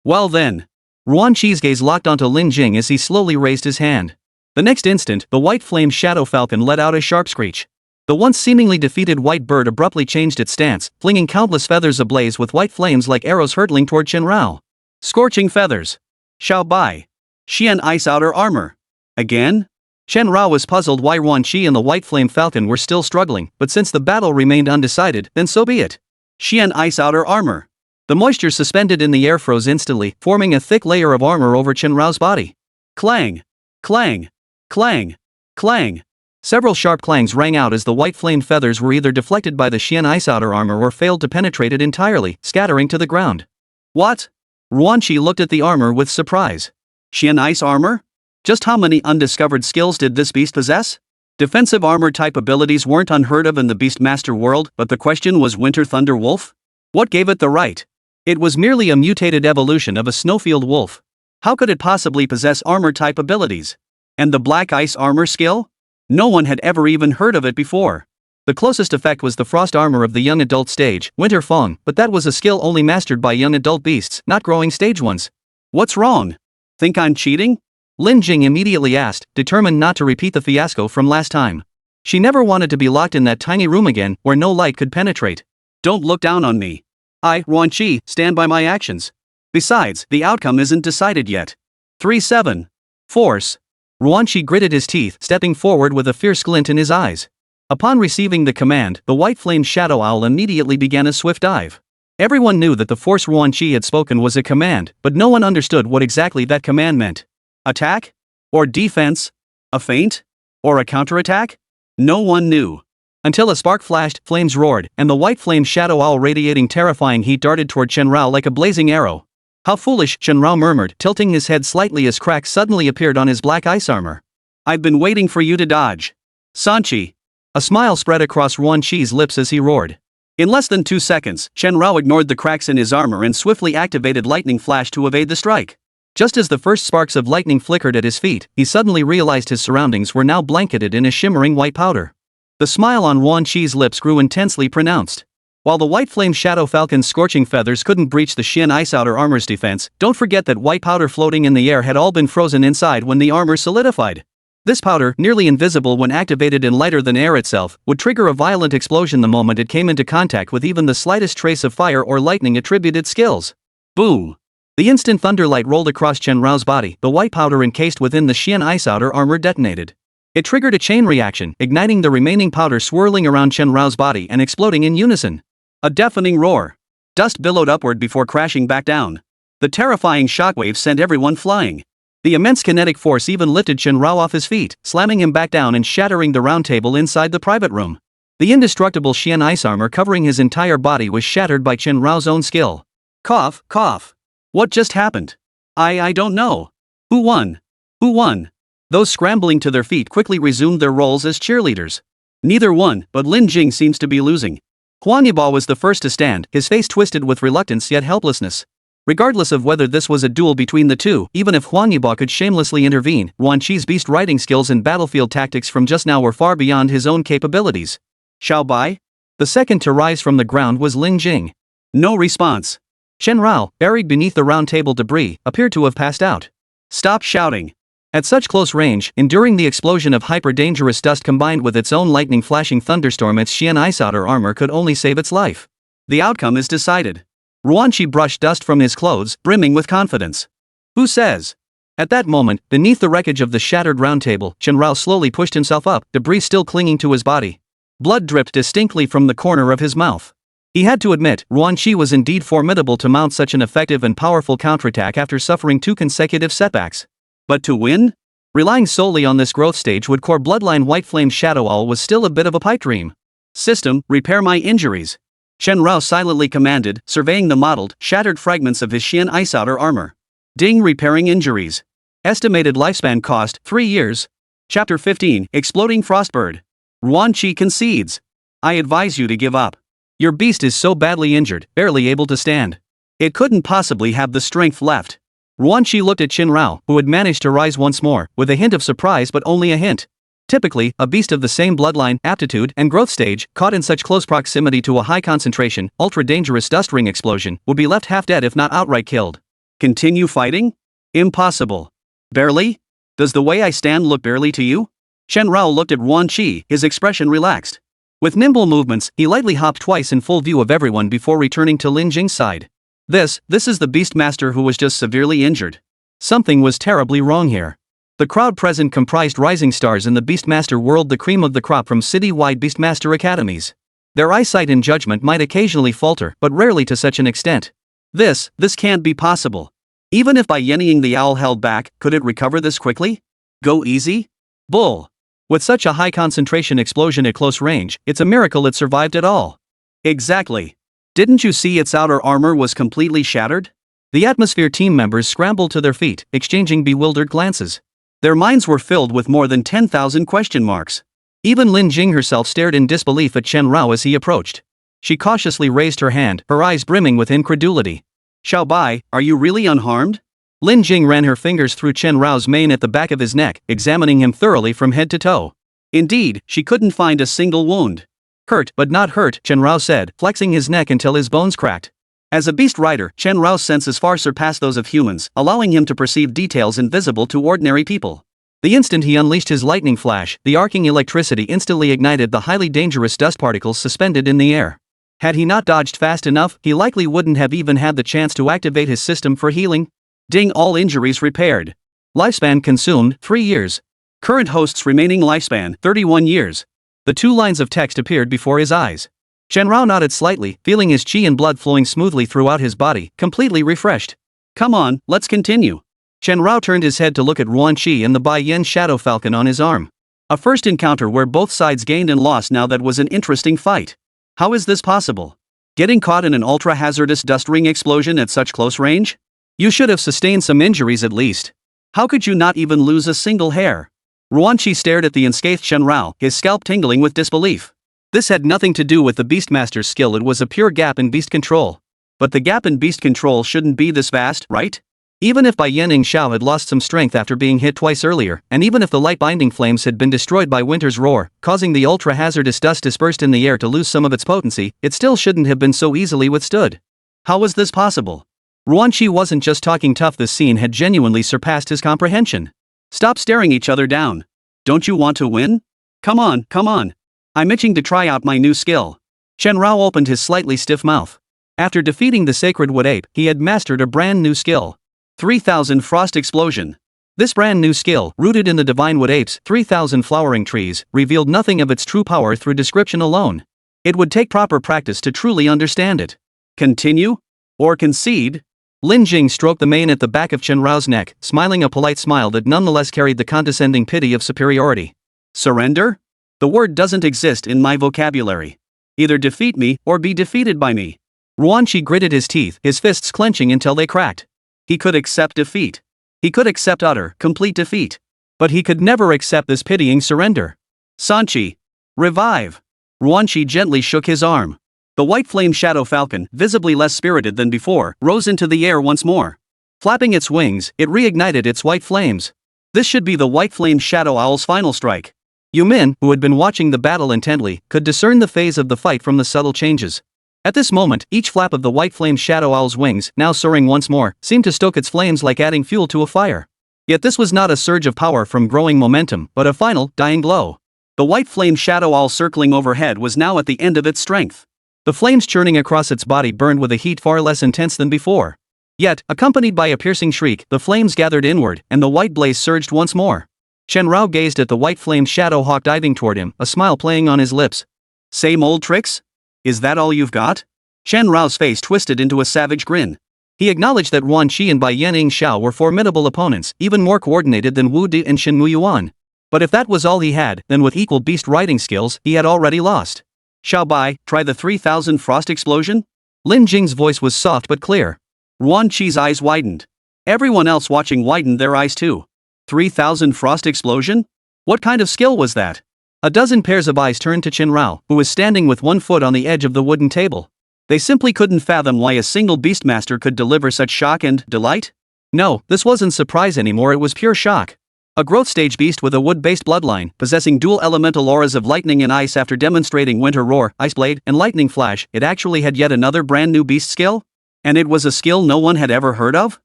Well then. Ruan Qi's gaze locked onto Lin Jing as he slowly raised his hand. The next instant, the white flame shadow falcon let out a sharp screech. The once seemingly defeated white bird abruptly changed its stance, flinging countless feathers ablaze with white flames like arrows hurtling toward Shenrao. Scorching feathers. Xiaobai. Xian ice outer armor. Again? Shenrao was puzzled why Ruan Qi and the white flame falcon were still struggling, but since the battle remained undecided, then so be it. Xian ice outer armor. The moisture suspended in the air froze instantly, forming a thick layer of armor over Shenrao's body. Clang! Clang! Clang! Clang! Several sharp clangs rang out as the white flame feathers were either deflected by the Xian ice outer armor or failed to penetrate it entirely, scattering to the ground. What? Ruan Qi looked at the armor with surprise. Xian ice armor? Just how many undiscovered skills did this beast possess? Defensive armor type abilities weren't unheard of in the Beastmaster world, but the question was Winter Thunder Wolf? What gave it the right? It was merely a mutated evolution of a Snowfield wolf. How could it possibly possess armor type abilities? And the black ice armor skill? No one had ever even heard of it before. The closest effect was the frost armor of the young adult stage, Winter Fong, but that was a skill only mastered by young adult beasts, not growing stage ones. What's wrong? Think I'm cheating? Lin Jing immediately asked, determined not to repeat the fiasco from last time. She never wanted to be locked in that tiny room again, where no light could penetrate. Don't look down on me. I, Ruan Qi, stand by my actions. Besides, the outcome isn't decided yet. 3-7. Force. Ruan Qi gritted his teeth, stepping forward with a fierce glint in his eyes. Upon receiving the command, the white flame shadow owl immediately began a swift dive. Everyone knew that the force Ruan Qi had spoken was a command, but no one understood what exactly that command meant. Attack? Or defense? A feint? Or a counterattack? No one knew. Until a spark flashed, flames roared, and the white flame shadow owl radiating terrifying heat darted toward Shenrao like a blazing arrow. How foolish, Shenrao murmured, tilting his head slightly as cracks suddenly appeared on his black ice armor. I've been waiting for you to dodge. Sanchi. A smile spread across Ruan Chi's lips as he roared. In less than 2 seconds, Shenrao ignored the cracks in his armor and swiftly activated Lightning Flash to evade the strike. Just as the first sparks of lightning flickered at his feet, he suddenly realized his surroundings were now blanketed in a shimmering white powder. The smile on Ruan Chi's lips grew intensely pronounced. While the white flame Shadow Falcon's scorching feathers couldn't breach the Xian Ice Outer Armor's defense, don't forget that white powder floating in the air had all been frozen inside when the armor solidified. This powder, nearly invisible when activated and lighter than air itself, would trigger a violent explosion the moment it came into contact with even the slightest trace of fire or lightning attributed skills. Boom! The instant thunderlight rolled across Shenrao's body, the white powder encased within the Xian Ice Outer Armor detonated. It triggered a chain reaction, igniting the remaining powder swirling around Shenrao's body and exploding in unison. A deafening roar. Dust billowed upward before crashing back down. The terrifying shockwave sent everyone flying. The immense kinetic force even lifted Shenrao off his feet, slamming him back down and shattering the round table inside the private room. The indestructible Xian ice armor covering his entire body was shattered by Shenrao's own skill. Cough, cough. What just happened? I don't know. Who won? Who won? Those scrambling to their feet quickly resumed their roles as cheerleaders. Neither won, but Lin Jing seems to be losing. Huang Yibo was the first to stand, his face twisted with reluctance yet helplessness. Regardless of whether this was a duel between the two, even if Huang Yibo could shamelessly intervene, Ruan Chi's beast riding skills and battlefield tactics from just now were far beyond his own capabilities. Xiao Bai? The second to rise from the ground was Lin Jing. No response. Shenrao, buried beneath the round table debris, appeared to have passed out. Stop shouting. At such close range, enduring the explosion of hyper-dangerous dust combined with its own lightning-flashing thunderstorm, its Xian Ice Outer Armor could only save its life. The outcome is decided. Ruan Chi brushed dust from his clothes, brimming with confidence. Who says? At that moment, beneath the wreckage of the shattered round table, Shenrao slowly pushed himself up, debris still clinging to his body. Blood dripped distinctly from the corner of his mouth. He had to admit, Ruan Chi was indeed formidable to mount such an effective and powerful counterattack after suffering 2 consecutive setbacks. But to win? Relying solely on this growth stage would core bloodline White Flame Shadow Owl was still a bit of a pipe dream. System, repair my injuries. Shenrao silently commanded, surveying the mottled, shattered fragments of his Xian Ice Outer Armor. Ding, repairing injuries. Estimated lifespan cost, 3 years. Chapter 15, Exploding Frostbird. Ruan Chi concedes. I advise you to give up. Your beast is so badly injured, barely able to stand. It couldn't possibly have the strength left. Ruan Chi looked at Shenrao, who had managed to rise once more, with a hint of surprise but only a hint. Typically, a beast of the same bloodline, aptitude, and growth stage, caught in such close proximity to a high-concentration, ultra-dangerous dust ring explosion, would be left half dead if not outright killed. Continue fighting? Impossible. Barely? Does the way I stand look barely to you? Shenrao looked at Ruan Chi, his expression relaxed. With nimble movements, he lightly hopped twice in full view of everyone before returning to Lin Jing's side. This is the Beastmaster who was just severely injured. Something was terribly wrong here. The crowd present comprised rising stars in the Beastmaster world, the cream of the crop from city-wide Beastmaster academies. Their eyesight and judgment might occasionally falter, but rarely to such an extent. This can't be possible. Even if by yennying the owl held back, could it recover this quickly? Go easy? Bull. With such a high concentration explosion at close range, it's a miracle it survived at all. Exactly. Didn't you see its outer armor was completely shattered? The Atmosphere team members scrambled to their feet, exchanging bewildered glances. Their minds were filled with more than 10,000 question marks. Even Lin Jing herself stared in disbelief at Shenrao as he approached. She cautiously raised her hand, her eyes brimming with incredulity. Xiao Bai, are you really unharmed? Lin Jing ran her fingers through Shenrao's mane at the back of his neck, examining him thoroughly from head to toe. Indeed, she couldn't find a single wound. Hurt but not hurt, Shenrao said, flexing his neck until his bones cracked. As a beast rider, Shenrao's senses far surpassed those of humans, allowing him to perceive details invisible to ordinary people. The instant he unleashed his lightning flash, the arcing electricity instantly ignited the highly dangerous dust particles suspended in the air. Had he not dodged fast enough, he likely wouldn't have even had the chance to activate his system for healing. Ding, all injuries repaired. Lifespan consumed, 3 years. Current host's remaining lifespan, 31 years. The 2 lines of text appeared before his eyes. Shenrao nodded slightly, feeling his chi and blood flowing smoothly throughout his body, completely refreshed. Come on, let's continue. Shenrao turned his head to look at Ruan Chi and the Bai Yen Shadow Falcon on his arm. A first encounter where both sides gained and lost. Now that was an interesting fight. How is this possible? Getting caught in an ultra-hazardous dust ring explosion at such close range? You should have sustained some injuries at least. How could you not even lose a single hair? Ruanqi stared at the unscathed Shenrao, his scalp tingling with disbelief. This had nothing to do with the Beastmaster's skill, it was a pure gap in beast control. But the gap in beast control shouldn't be this vast, right? Even if Bai Yanning Xiao had lost some strength after being hit twice earlier, and even if the light-binding flames had been destroyed by Winter's roar, causing the ultra-hazardous dust dispersed in the air to lose some of its potency, it still shouldn't have been so easily withstood. How was this possible? Ruanqi wasn't just talking tough, this scene had genuinely surpassed his comprehension. Stop staring each other down. Don't you want to win? Come on, come on. I'm itching to try out my new skill. Shenrao opened his slightly stiff mouth. After defeating the sacred wood ape, he had mastered a brand new skill. 3000 Frost Explosion. This brand new skill, rooted in the divine wood ape's 3000 flowering trees, revealed nothing of its true power through description alone. It would take proper practice to truly understand it. Continue? Or concede? Lin Jing stroked the mane at the back of Shenrao's neck, smiling a polite smile that nonetheless carried the condescending pity of superiority. Surrender? The word doesn't exist in my vocabulary. Either defeat me or be defeated by me. Ruanqi gritted his teeth, his fists clenching until they cracked. He could accept defeat. He could accept utter, complete defeat. But he could never accept this pitying surrender. Sanchi! Revive! Ruanqi gently shook his arm. The white flame shadow falcon, visibly less spirited than before, rose into the air once more. Flapping its wings, it reignited its white flames. This should be the white flame shadow owl's final strike. Yu Min, who had been watching the battle intently, could discern the phase of the fight from the subtle changes. At this moment, each flap of the white flame shadow owl's wings, now soaring once more, seemed to stoke its flames like adding fuel to a fire. Yet this was not a surge of power from growing momentum, but a final, dying glow. The white flame shadow owl circling overhead was now at the end of its strength. The flames churning across its body burned with a heat far less intense than before. Yet, accompanied by a piercing shriek, the flames gathered inward, and the white blaze surged once more. Shenrao gazed at the white flame shadow hawk diving toward him, a smile playing on his lips. Same old tricks? Is that all you've got? Shenrao's face twisted into a savage grin. He acknowledged that Ruanqi and Bai Yanning Xiao were formidable opponents, even more coordinated than Wu Di and Shen Muyuan. But if that was all he had, then with equal beast riding skills, he had already lost. Xiao Bai, try the 3000 Frost Explosion? Lin Jing's voice was soft but clear. Ruanqi's eyes widened. Everyone else watching widened their eyes too. 3000 Frost Explosion? What kind of skill was that? A dozen pairs of eyes turned to Shenrao, who was standing with one foot on the edge of the wooden table. They simply couldn't fathom why a single beastmaster could deliver such shock and delight. No, this wasn't surprise anymore, it was pure shock. A growth stage beast with a wood-based bloodline, possessing dual elemental auras of lightning and ice after demonstrating Winter Roar, Ice Blade, and Lightning Flash, it actually had yet another brand new beast skill? And it was a skill no one had ever heard of?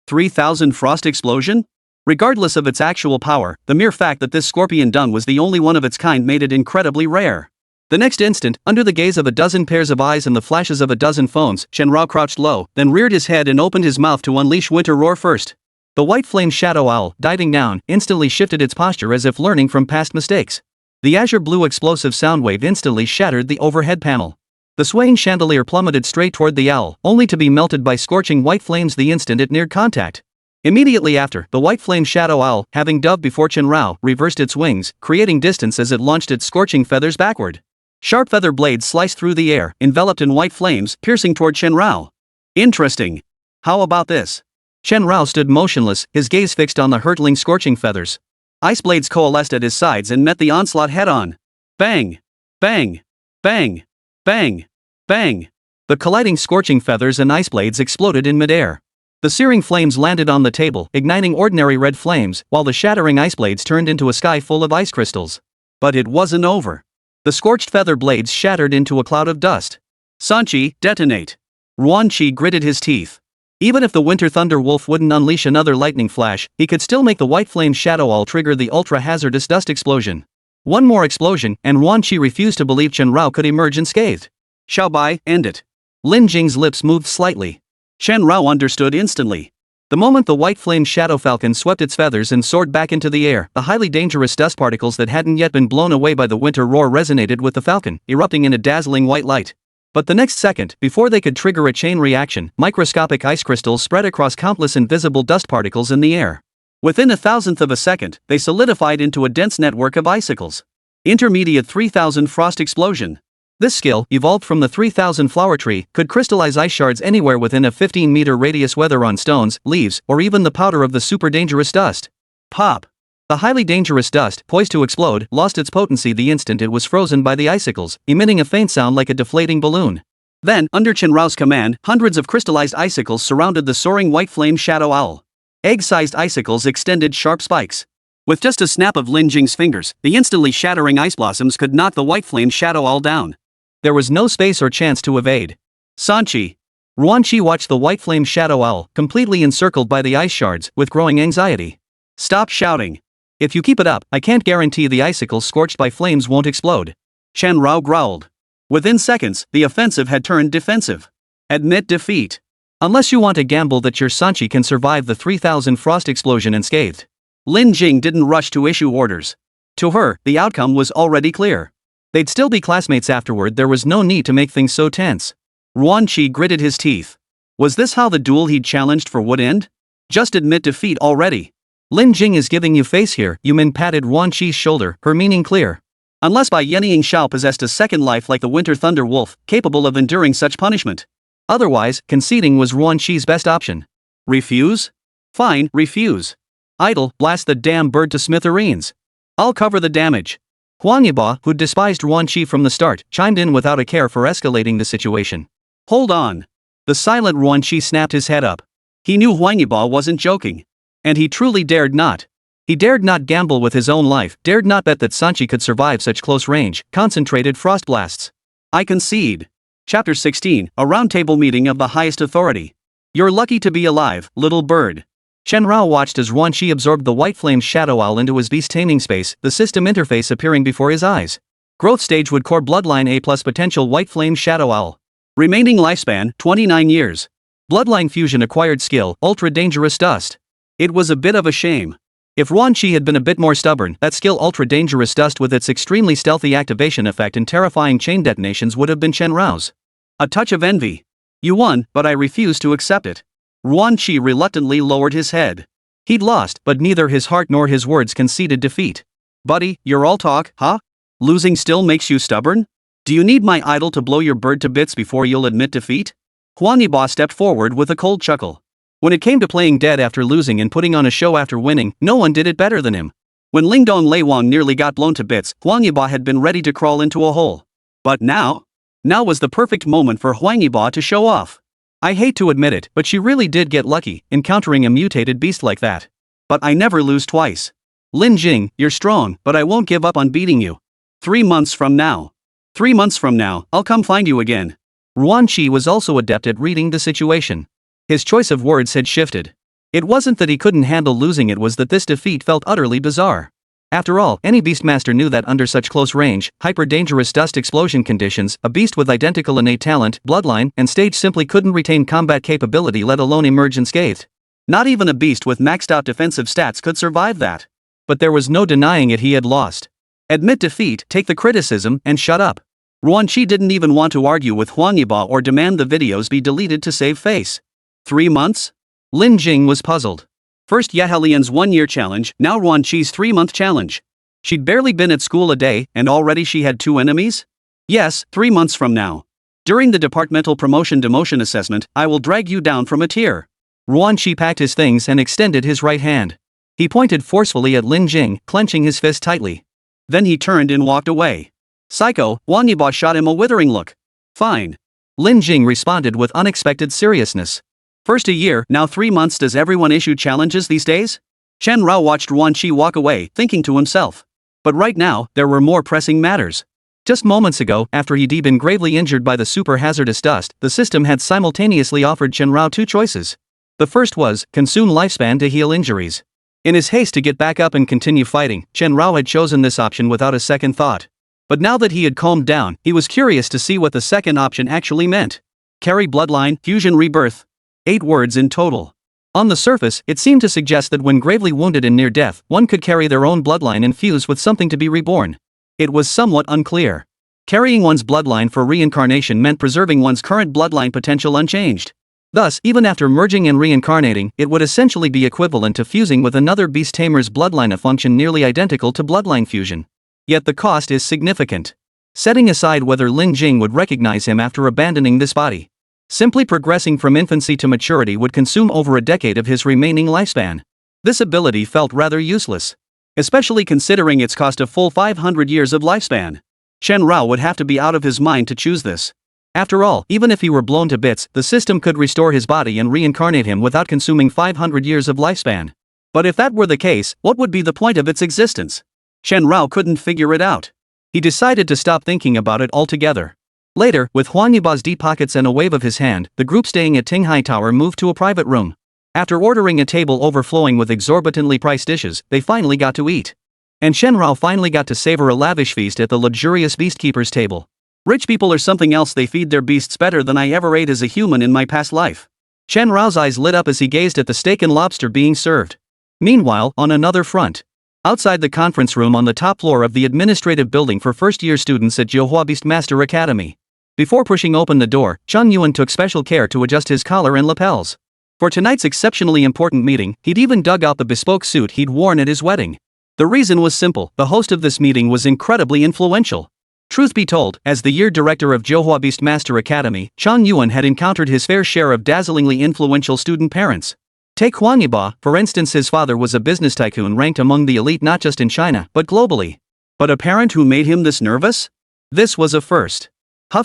3000 Frost Explosion? Regardless of its actual power, the mere fact that this scorpion dung was the only one of its kind made it incredibly rare. The next instant, under the gaze of a dozen pairs of eyes and the flashes of a dozen phones, Shenrao crouched low, then reared his head and opened his mouth to unleash Winter Roar first. The white flame shadow owl, diving down, instantly shifted its posture as if learning from past mistakes. The azure blue explosive sound wave instantly shattered the overhead panel. The swaying chandelier plummeted straight toward the owl, only to be melted by scorching white flames the instant it neared contact. Immediately after, the white flame shadow owl, having dove before Shenrao, reversed its wings, creating distance as it launched its scorching feathers backward. Sharp feather blades sliced through the air, enveloped in white flames, piercing toward Shenrao. Interesting. How about this? Shenrao stood motionless, his gaze fixed on the hurtling scorching feathers. Ice blades coalesced at his sides and met the onslaught head-on. Bang! Bang! Bang! Bang! Bang! The colliding scorching feathers and ice blades exploded in midair. The searing flames landed on the table, igniting ordinary red flames, while the shattering ice blades turned into a sky full of ice crystals. But it wasn't over. The scorched feather blades shattered into a cloud of dust. Sanchi, detonate! Ruanqi gritted his teeth. Even if the Winter Thunder Wolf wouldn't unleash another lightning flash, he could still make the white flame shadow owl trigger the ultra-hazardous dust explosion. One more explosion, and Ruanqi refused to believe Shenrao could emerge unscathed. Xiao Bai, end it. Lin Jing's lips moved slightly. Shenrao understood instantly. The moment the white flame shadow falcon swept its feathers and soared back into the air, the highly dangerous dust particles that hadn't yet been blown away by the winter roar resonated with the falcon, erupting in a dazzling white light. But the next second, before they could trigger a chain reaction, microscopic ice crystals spread across countless invisible dust particles in the air. Within 1,000th of a second, they solidified into a dense network of icicles. Intermediate 3000 Frost Explosion. This skill, evolved from the 3000 flower tree, could crystallize ice shards anywhere within a 15-meter radius, whether on stones, leaves, or even the powder of the super dangerous dust. Pop! The highly dangerous dust, poised to explode, lost its potency the instant it was frozen by the icicles, emitting a faint sound like a deflating balloon. Then, under Chenrao's command, hundreds of crystallized icicles surrounded the soaring white flame shadow owl. Egg-sized icicles extended sharp spikes. With just a snap of Lin Jing's fingers, the instantly shattering ice blossoms could knock the white flame shadow owl down. There was no space or chance to evade. Sanchi. Ruanqi watched the white flame shadow owl, completely encircled by the ice shards, with growing anxiety. Stop shouting. If you keep it up, I can't guarantee the icicles scorched by flames won't explode. Chenrao growled. Within seconds, the offensive had turned defensive. Admit defeat. Unless you want to gamble that your Sanchi can survive the 3000 frost explosion unscathed. Lin Jing didn't rush to issue orders. To her, the outcome was already clear. They'd still be classmates afterward, there was no need to make things so tense. Ruanqi gritted his teeth. Was this how the duel he'd challenged for would end? Just admit defeat already. Lin Jing is giving you face here, Yumin patted Ruanqi's shoulder, her meaning clear. Unless Bai Yenying Xiao possessed a second life like the Winter Thunder Wolf, capable of enduring such punishment. Otherwise, conceding was Ruanqi's best option. Refuse? Fine, refuse. Idle, blast the damn bird to smithereens. I'll cover the damage. Huang Yiba, who despised Ruanqi from the start, chimed in without a care for escalating the situation. Hold on. The silent Ruanqi snapped his head up. He knew Huang Yiba wasn't joking. And he truly dared not. He dared not gamble with his own life, dared not bet that Sanchi could survive such close range, concentrated frost blasts. I concede. Chapter 16, a roundtable meeting of the highest authority. You're lucky to be alive, little bird. Chenrao watched as Ruanqi absorbed the white flame shadow owl into his beast taming space, the system interface appearing before his eyes. Growth stage would core bloodline A plus potential white flame shadow owl. Remaining lifespan, 29 years. Bloodline fusion acquired skill, ultra dangerous dust. It was a bit of a shame. If Ruanqi had been a bit more stubborn, that skill ultra dangerous dust with its extremely stealthy activation effect and terrifying chain detonations would have been Chenrao's. A touch of envy. You won, but I refuse to accept it. Ruanqi reluctantly lowered his head. He'd lost, but neither his heart nor his words conceded defeat. Buddy, you're all talk, huh? Losing still makes you stubborn? Do you need my idol to blow your bird to bits before you'll admit defeat? Huang Yiba stepped forward with a cold chuckle. When it came to playing dead after losing and putting on a show after winning, no one did it better than him. When Lingdong Leiwang nearly got blown to bits, Huang Yiba had been ready to crawl into a hole. But now? Now was the perfect moment for Huang Yiba to show off. I hate to admit it, but she really did get lucky, encountering a mutated beast like that. But I never lose twice. Lin Jing, you're strong, but I won't give up on beating you. 3 months from now. 3 months from now, I'll come find you again. Ruanqi was also adept at reading the situation. His choice of words had shifted. It wasn't that he couldn't handle losing, it was that this defeat felt utterly bizarre. After all, any beastmaster knew that under such close range, hyper-dangerous dust explosion conditions, a beast with identical innate talent, bloodline, and stage simply couldn't retain combat capability, let alone emerge unscathed. Not even a beast with maxed-out defensive stats could survive that. But there was no denying it, he had lost. Admit defeat, take the criticism, and shut up. Ruanqi didn't even want to argue with Huang Yiba or demand the videos be deleted to save face. 3 months? Lin Jing was puzzled. First Yahelian's 1-year challenge, now Ruanqi's 3-month challenge. She'd barely been at school a day, and already she had 2 enemies? Yes, 3 months from now. During the departmental promotion-demotion assessment, I will drag you down from a tier. Ruanqi packed his things and extended his right hand. He pointed forcefully at Lin Jing, clenching his fist tightly. Then he turned and walked away. Psycho, Huang Yiba shot him a withering look. Fine. Lin Jing responded with unexpected seriousness. First a year, now 3 months. Does everyone issue challenges these days? Chenrao watched Ruanqi walk away, thinking to himself. But right now, there were more pressing matters. Just moments ago, after he'd been gravely injured by the super hazardous dust, the system had simultaneously offered Chenrao 2 choices. The first was, consume lifespan to heal injuries. In his haste to get back up and continue fighting, Chenrao had chosen this option without a second thought. But now that he had calmed down, he was curious to see what the second option actually meant. Carry bloodline, fusion rebirth. 8 words in total. On the surface, it seemed to suggest that when gravely wounded and near death, one could carry their own bloodline and fuse with something to be reborn. It was somewhat unclear. Carrying one's bloodline for reincarnation meant preserving one's current bloodline potential unchanged. Thus, even after merging and reincarnating, it would essentially be equivalent to fusing with another beast tamer's bloodline, a function nearly identical to bloodline fusion. Yet the cost is significant. setting aside whether Lin Jing would recognize him after abandoning this body. Simply progressing from infancy to maturity would consume over a decade of his remaining lifespan. This ability felt rather useless, especially considering its cost a full 500 years of lifespan. Chen Rao would have to be out of his mind to choose this. After all, even if he were blown to bits, the system could restore his body and reincarnate him without consuming 500 years of lifespan. But if that were the case, what would be the point of its existence? Chen Rao couldn't figure it out. He decided to stop thinking about it altogether. Later, with Huang Yiba's deep pockets and a wave of his hand, the group staying at Tinghai Tower moved to a private room. After ordering a table overflowing with exorbitantly priced dishes, they finally got to eat. And Chen Rao finally got to savor a lavish feast at the luxurious beastkeeper's table. Rich people are something else, they feed their beasts better than I ever ate as a human in my past life. Chen Rao's eyes lit up as he gazed at the steak and lobster being served. Meanwhile, on another front, outside the conference room on the top floor of the administrative building for first-year students at Johua Beastmaster Academy. Before pushing open the door, Chang Yuan took special care to adjust his collar and lapels. For tonight's exceptionally important meeting, he'd even dug out the bespoke suit he'd worn at his wedding. The reason was simple: the host of this meeting was incredibly influential. Truth be told, as the year director of Johua Beastmaster Academy, Chang Yuan had encountered his fair share of dazzlingly influential student parents. Take Huang Yiba, for instance. His father was a business tycoon ranked among the elite not just in China, but globally. But a parent who made him this nervous? This was a first.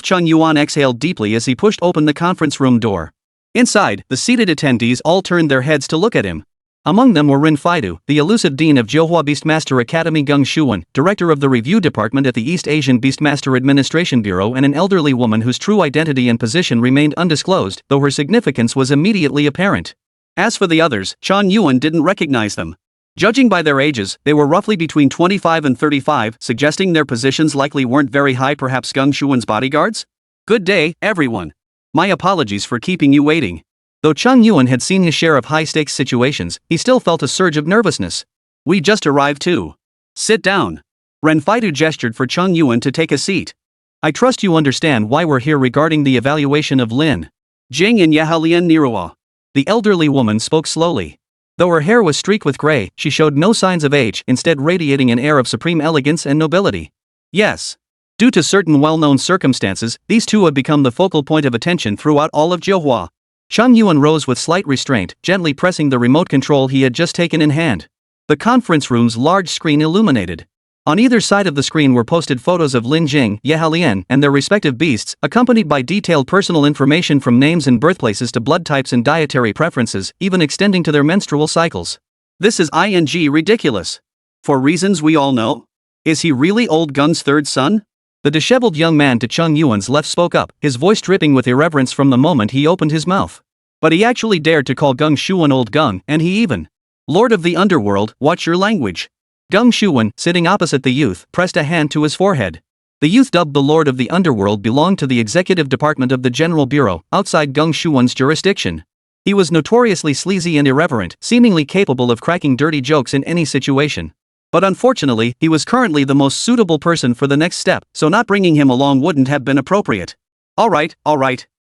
Chang Yuan exhaled deeply as he pushed open the conference room door. Inside, the seated attendees all turned their heads to look at him. Among them were Ren Faidu, the elusive dean of Johua Beastmaster Academy, Geng Shuwen, director of the review department at the East Asian Beastmaster Administration Bureau, and an elderly woman whose true identity and position remained undisclosed, though her significance was immediately apparent. As for the others, Chang Yuan didn't recognize them. Judging by their ages, they were roughly between 25 and 35, suggesting their positions likely weren't very high. Perhaps Geng Shuwen's bodyguards? Good day, everyone. My apologies for keeping you waiting. Though Chang Yuan had seen his share of high-stakes situations, he still felt a surge of nervousness. We just arrived too. Sit down. Ren Faidu gestured for Chang Yuan to take a seat. I trust you understand why we're here regarding the evaluation of Lin Jing and Yahalian Nirua. The elderly woman spoke slowly. Though her hair was streaked with gray, she showed no signs of age, instead radiating an air of supreme elegance and nobility. Yes. Due to certain well-known circumstances, these two had become the focal point of attention throughout all of Johua. Chang Yuan rose with slight restraint, gently pressing the remote control he had just taken in hand. The conference room's large screen illuminated. On either side of the screen were posted photos of Lin Jing, Yehalian, and their respective beasts, accompanied by detailed personal information from names and birthplaces to blood types and dietary preferences, even extending to their menstrual cycles. This is ridiculous. For reasons we all know? Is he really old Geng's third son? The disheveled young man to Chang Yuan's left spoke up, his voice dripping with irreverence from the moment he opened his mouth. But he actually dared to call Geng Shuwen old Geng, and he even. Lord of the underworld, watch your language. Geng Shuwen, sitting opposite the youth, pressed a hand to his forehead. The youth, dubbed the Lord of the Underworld, belonged to the executive department of the General Bureau, outside Geng Shuwen's jurisdiction. He was notoriously sleazy and irreverent, seemingly capable of cracking dirty jokes in any situation. But unfortunately, he was currently the most suitable person for the next step, so not bringing him along wouldn't have been appropriate. Alright.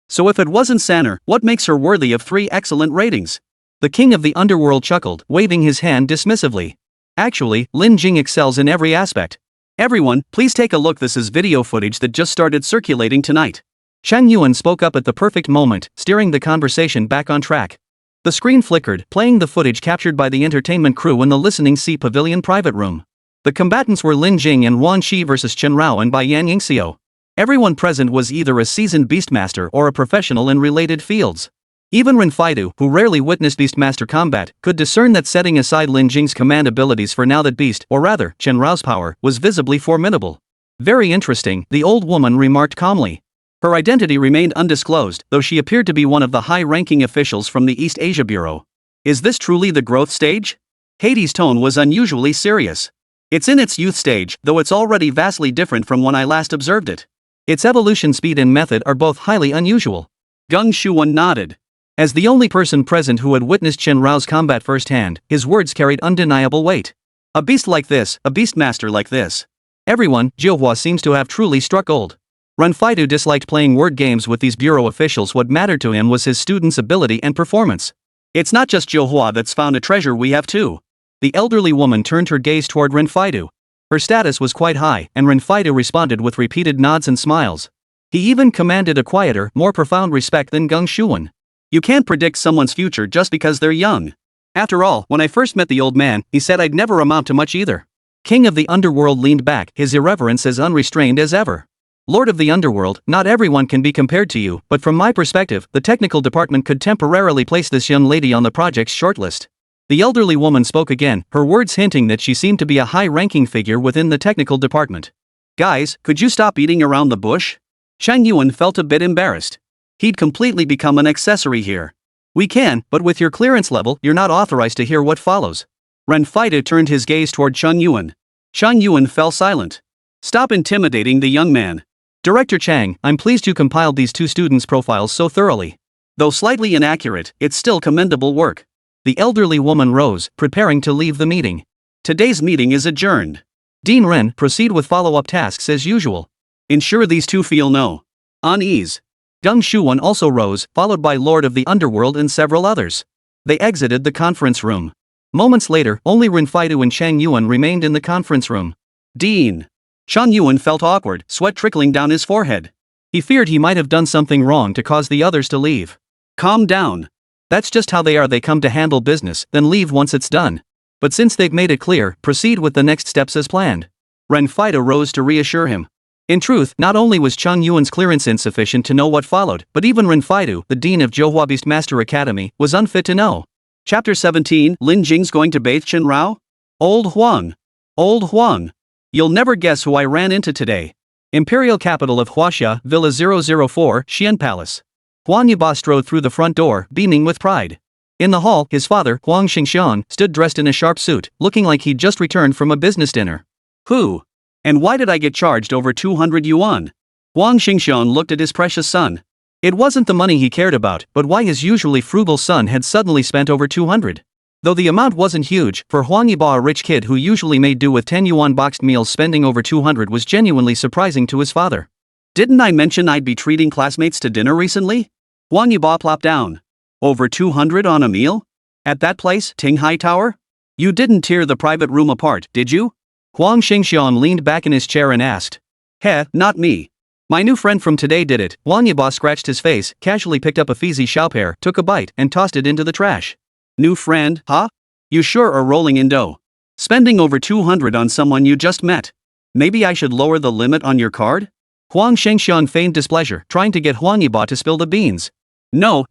So if it wasn't Sanner, what makes her worthy of 3 excellent ratings? The king of the underworld chuckled, waving his hand dismissively. Actually, Lin Jing excels in every aspect. Everyone, please take a look. This is video footage that just started circulating tonight. Chang Yuan spoke up at the perfect moment, steering the conversation back on track. The screen flickered, playing the footage captured by the entertainment crew in the listening seat pavilion private room. The combatants were Lin Jing and Wan Shi versus Chen Rao and by Yan Yingxiu. Everyone present was either a seasoned beastmaster or a professional in related fields. Even Ren Faidu, who rarely witnessed beastmaster combat, could discern that, setting aside Lin Jing's command abilities for now, that beast, or rather, Chen Rao's power, was visibly formidable. Very interesting, the old woman remarked calmly. Her identity remained undisclosed, though she appeared to be one of the high-ranking officials from the East Asia Bureau. Is this truly the growth stage? Hades' tone was unusually serious. It's in its youth stage, though it's already vastly different from when I last observed it. Its evolution speed and method are both highly unusual. Geng Shuwen nodded. As the only person present who had witnessed Chen Rao's combat firsthand, his words carried undeniable weight. A beast like this, a beastmaster like this. Everyone, Johua seems to have truly struck gold. Ren Faidu disliked playing word games with these bureau officials. What mattered to him was his students' ability and performance. It's not just Johua that's found a treasure, we have too. The elderly woman turned her gaze toward Ren Faidu. Her status was quite high, and Renfido responded with repeated nods and smiles. He even commanded a quieter, more profound respect than Gung Shuwen. You can't predict someone's future just because they're young. After all, when I first met the old man, he said I'd never amount to much either. King of the Underworld leaned back, his irreverence as unrestrained as ever. Lord of the Underworld, not everyone can be compared to you, but from my perspective, the technical department could temporarily place this young lady on the project's shortlist. The elderly woman spoke again, her words hinting that she seemed to be a high-ranking figure within the technical department. Guys, could you stop beating around the bush? Chang Yuan felt a bit embarrassed. He'd completely become an accessory here. We can, but with your clearance level, you're not authorized to hear what follows. Renfido turned his gaze toward Chang Yuan. Chang Yuan fell silent. Stop intimidating the young man. Director Chang, I'm pleased you compiled these two students' profiles so thoroughly. Though slightly inaccurate, it's still commendable work. The elderly woman rose, preparing to leave the meeting. Today's meeting is adjourned. Dean Ren, proceed with follow-up tasks as usual. Ensure these two feel no unease. Gung Shuwen also rose, followed by Lord of the Underworld and several others. They exited the conference room. Moments later, only Renfido and Chang Yuan remained in the conference room. Dean. Chang Yuan felt awkward, sweat trickling down his forehead. He feared he might have done something wrong to cause the others to leave. Calm down. That's just how they are. They come to handle business, then leave once it's done. But since they've made it clear, proceed with the next steps as planned. Renfido rose to reassure him. In truth, not only was Chang Yuan's clearance insufficient to know what followed, but even Renfido, the dean of Johua Beast Master Academy, was unfit to know. Chapter 17, Lin Jing's going to bathe Chen Rao? Old Huang. Old Huang. You'll never guess who I ran into today. Imperial capital of Huaxia, Villa 004, Xian Palace. Huang Yiba strode through the front door, beaming with pride. In the hall, his father, Huang Xingxian, stood dressed in a sharp suit, looking like he'd just returned from a business dinner. Who? And why did I get charged over 200 yuan? Huang Xingxian looked at his precious son. It wasn't the money he cared about, but why his usually frugal son had suddenly spent over 200. Though the amount wasn't huge, for Huang Yiba, a rich kid who usually made do with 10 yuan boxed meals, spending over 200 was genuinely surprising to his father. Didn't I mention I'd be treating classmates to dinner recently? Huang Yiba plopped down. Over 200 on a meal? At that place, Tinghai Tower? You didn't tear the private room apart, did you? Huang Xingxian leaned back in his chair and asked. Heh, not me. My new friend from today did it. Huang Yiba scratched his face, casually picked up a Fizi Xiaopear, took a bite, and tossed it into the trash. New friend, huh? You sure are rolling in dough. Spending over 200 on someone you just met. Maybe I should lower the limit on your card? Huang Shengxian feigned displeasure, trying to get Huang Yiba to spill the beans. No.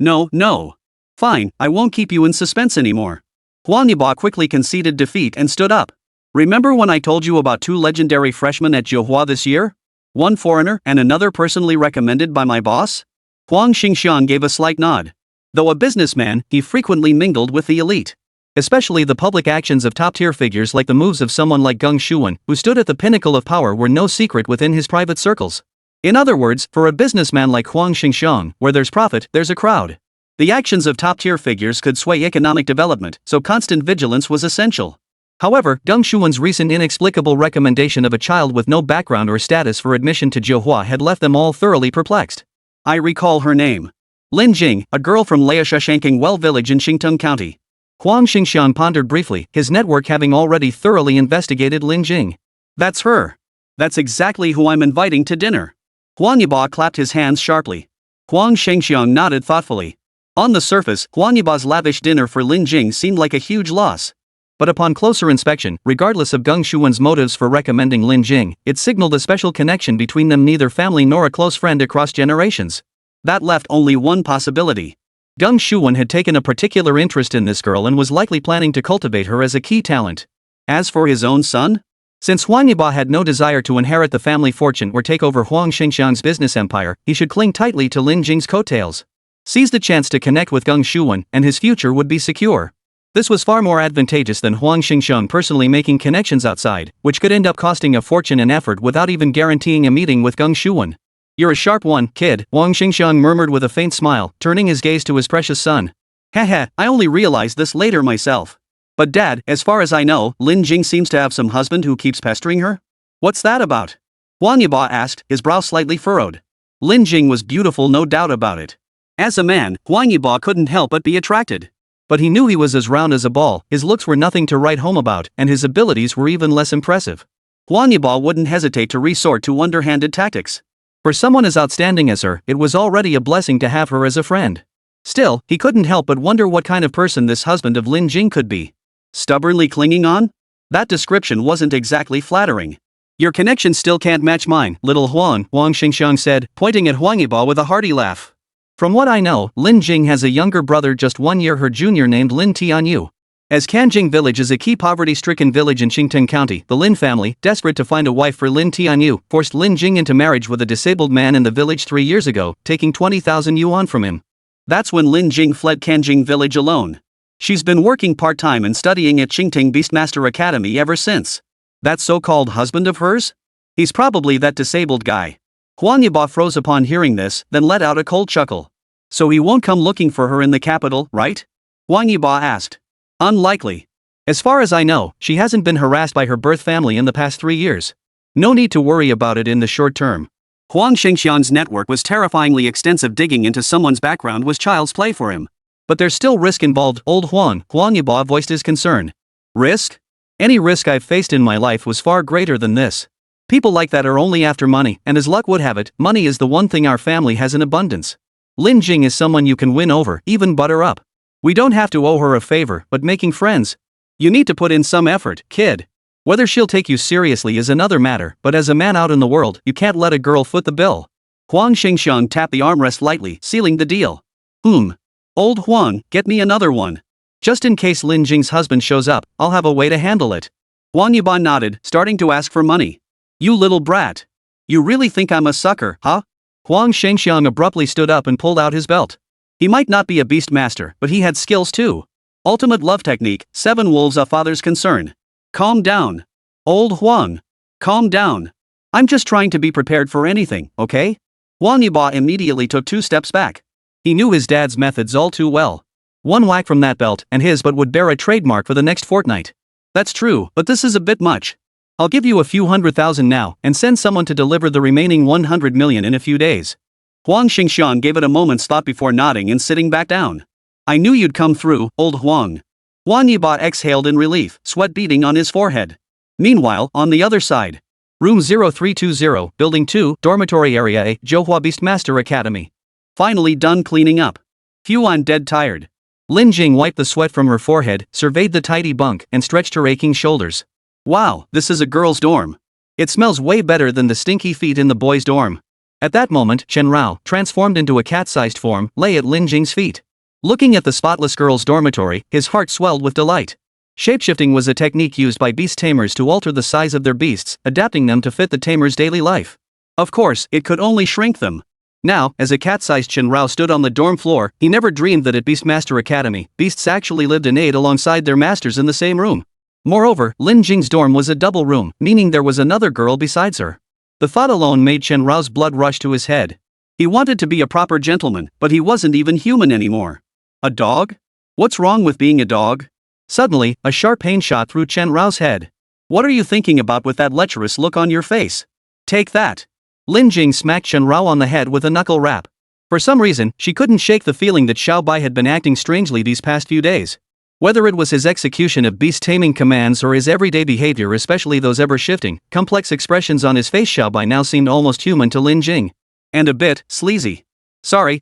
Fine, I won't keep you in suspense anymore. Huang Yiba quickly conceded defeat and stood up. Remember when I told you about two legendary freshmen at Johua this year? One foreigner and another personally recommended by my boss? Huang Xingxian gave a slight nod. Though a businessman, he frequently mingled with the elite. Especially the public actions of top-tier figures, like the moves of someone like Gung Shuwen, who stood at the pinnacle of power, were no secret within his private circles. In other words, for a businessman like Huang Xingxiang, where there's profit, there's a crowd. The actions of top-tier figures could sway economic development, so constant vigilance was essential. However, Gung Shuwen's recent inexplicable recommendation of a child with no background or status for admission to Johua had left them all thoroughly perplexed. I recall her name. Lin Jing, a girl from Laosha Well village in Xingtung County. Huang Xingxian pondered briefly, his network having already thoroughly investigated Lin Jing. That's her. That's exactly who I'm inviting to dinner. Huang Yiba clapped his hands sharply. Huang Shengxiang nodded thoughtfully. On the surface, Huang Yiba's lavish dinner for Lin Jing seemed like a huge loss. But upon closer inspection, regardless of Gung Shuwen's motives for recommending Lin Jing, it signaled a special connection between them, neither family nor a close friend across generations. That left only one possibility. Gung Shuwen had taken a particular interest in this girl and was likely planning to cultivate her as a key talent. As for his own son? Since Huang Yiba had no desire to inherit the family fortune or take over Huang Xingxiang's business empire, he should cling tightly to Lin Jing's coattails. Seize the chance to connect with Gung Shuwen, and his future would be secure. This was far more advantageous than Huang Xingxiang personally making connections outside, which could end up costing a fortune and effort without even guaranteeing a meeting with Gung Shuwen. You're a sharp one, kid, Huang Xingxiang murmured with a faint smile, turning his gaze to his precious son. Heh, I only realized this later myself. But Dad, as far as I know, Lin Jing seems to have some husband who keeps pestering her? What's that about? Huang Yiba asked, his brow slightly furrowed. Lin Jing was beautiful, no doubt about it. As a man, Huang Yiba couldn't help but be attracted. But he knew he was as round as a ball, his looks were nothing to write home about, and his abilities were even less impressive. Huang Yibo wouldn't hesitate to resort to underhanded tactics. For someone as outstanding as her, it was already a blessing to have her as a friend. Still, he couldn't help but wonder what kind of person this husband of Lin Jing could be. Stubbornly clinging on? That description wasn't exactly flattering. Your connection still can't match mine, little Huang Xingxiang said, pointing at Huang Yibo with a hearty laugh. From what I know, Lin Jing has a younger brother just 1 year her junior named Lin Tianyu. As Canjing village is a key poverty-stricken village in Qingtang County, the Lin family, desperate to find a wife for Lin Tianyu, forced Lin Jing into marriage with a disabled man in the village 3 years ago, taking 20,000 yuan from him. That's when Lin Jing fled Canjing village alone. She's been working part-time and studying at Qingtang Beastmaster Academy ever since. That so-called husband of hers? He's probably that disabled guy. Huang Yibo froze upon hearing this, then let out a cold chuckle. So he won't come looking for her in the capital, right? Huang Yibo asked. Unlikely. As far as I know, she hasn't been harassed by her birth family in the past 3 years. No need to worry about it in the short term. Huang Xingxian's network was terrifyingly extensive. Digging into someone's background was child's play for him. But there's still risk involved, old Huang Yibo voiced his concern. Risk? Any risk I've faced in my life was far greater than this. People like that are only after money, and as luck would have it, money is the one thing our family has in abundance. Lin Jing is someone you can win over, even butter up. We don't have to owe her a favor, but making friends. You need to put in some effort, kid. Whether she'll take you seriously is another matter, but as a man out in the world, you can't let a girl foot the bill. Huang Xingxiang tapped the armrest lightly, sealing the deal. Old Huang, get me another one. Just in case Lin Jing's husband shows up, I'll have a way to handle it. Huang Yibo nodded, starting to ask for money. You little brat. You really think I'm a sucker, huh? Huang Xingxiang abruptly stood up and pulled out his belt. He might not be a beast master, but he had skills too. Ultimate love technique, 7 wolves a father's concern. Calm down. Old Huang. Calm down. I'm just trying to be prepared for anything, okay? Huang Yibo immediately took 2 steps back. He knew his dad's methods all too well. One whack from that belt, and his butt would bear a trademark for the next fortnight. That's true, but this is a bit much. I'll give you a few 100,000 now, and send someone to deliver the remaining 100 million in a few days. Huang Xingxiang gave it a moment's thought before nodding and sitting back down. I knew you'd come through, old Huang. Huang Yibo exhaled in relief, sweat beading on his forehead. Meanwhile, on the other side. Room 0320, Building 2, Dormitory Area A, Zhouhua Beastmaster Academy. Finally done cleaning up. Phew, I'm dead tired. Lin Jing wiped the sweat from her forehead, surveyed the tidy bunk, and stretched her aching shoulders. Wow, this is a girl's dorm. It smells way better than the stinky feet in the boys' dorm. At that moment, Chen Rao, transformed into a cat-sized form, lay at Lin Jing's feet. Looking at the spotless girl's dormitory, his heart swelled with delight. Shapeshifting was a technique used by beast tamers to alter the size of their beasts, adapting them to fit the tamer's daily life. Of course, it could only shrink them. Now, as a cat-sized Chen Rao stood on the dorm floor, he never dreamed that at Beastmaster Academy, beasts actually lived in aid alongside their masters in the same room. Moreover, Lin Jing's dorm was a double room, meaning there was another girl besides her. The thought alone made Chen Rao's blood rush to his head. He wanted to be a proper gentleman, but he wasn't even human anymore. A dog? What's wrong with being a dog? Suddenly, a sharp pain shot through Chen Rao's head. What are you thinking about with that lecherous look on your face? Take that. Lin Jing smacked Chen Rao on the head with a knuckle rap. For some reason, she couldn't shake the feeling that Xiao Bai had been acting strangely these past few days. Whether it was his execution of beast-taming commands or his everyday behavior, especially those ever-shifting, complex expressions on his face, Xiao Bai now seemed almost human to Lin Jing. And a bit sleazy. Sorry.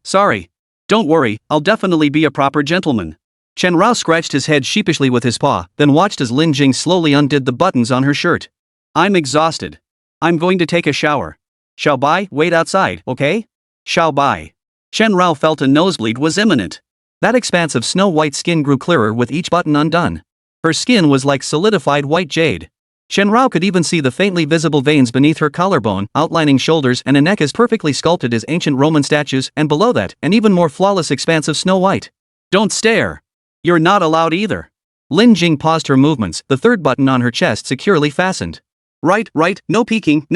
Don't worry, I'll definitely be a proper gentleman. Chen Rao scratched his head sheepishly with his paw, then watched as Lin Jing slowly undid the buttons on her shirt. I'm exhausted. I'm going to take a shower. Xiao Bai, wait outside, okay? Xiao Bai. Chen Rao felt a nosebleed was imminent. That expanse of snow-white skin grew clearer with each button undone. Her skin was like solidified white jade. Chen Rao could even see the faintly visible veins beneath her collarbone, outlining shoulders and a neck as perfectly sculpted as ancient Roman statues, and below that, an even more flawless expanse of snow white. Don't stare. You're not allowed either. Lin Jing paused her movements, the third button on her chest securely fastened. Right, no peeking.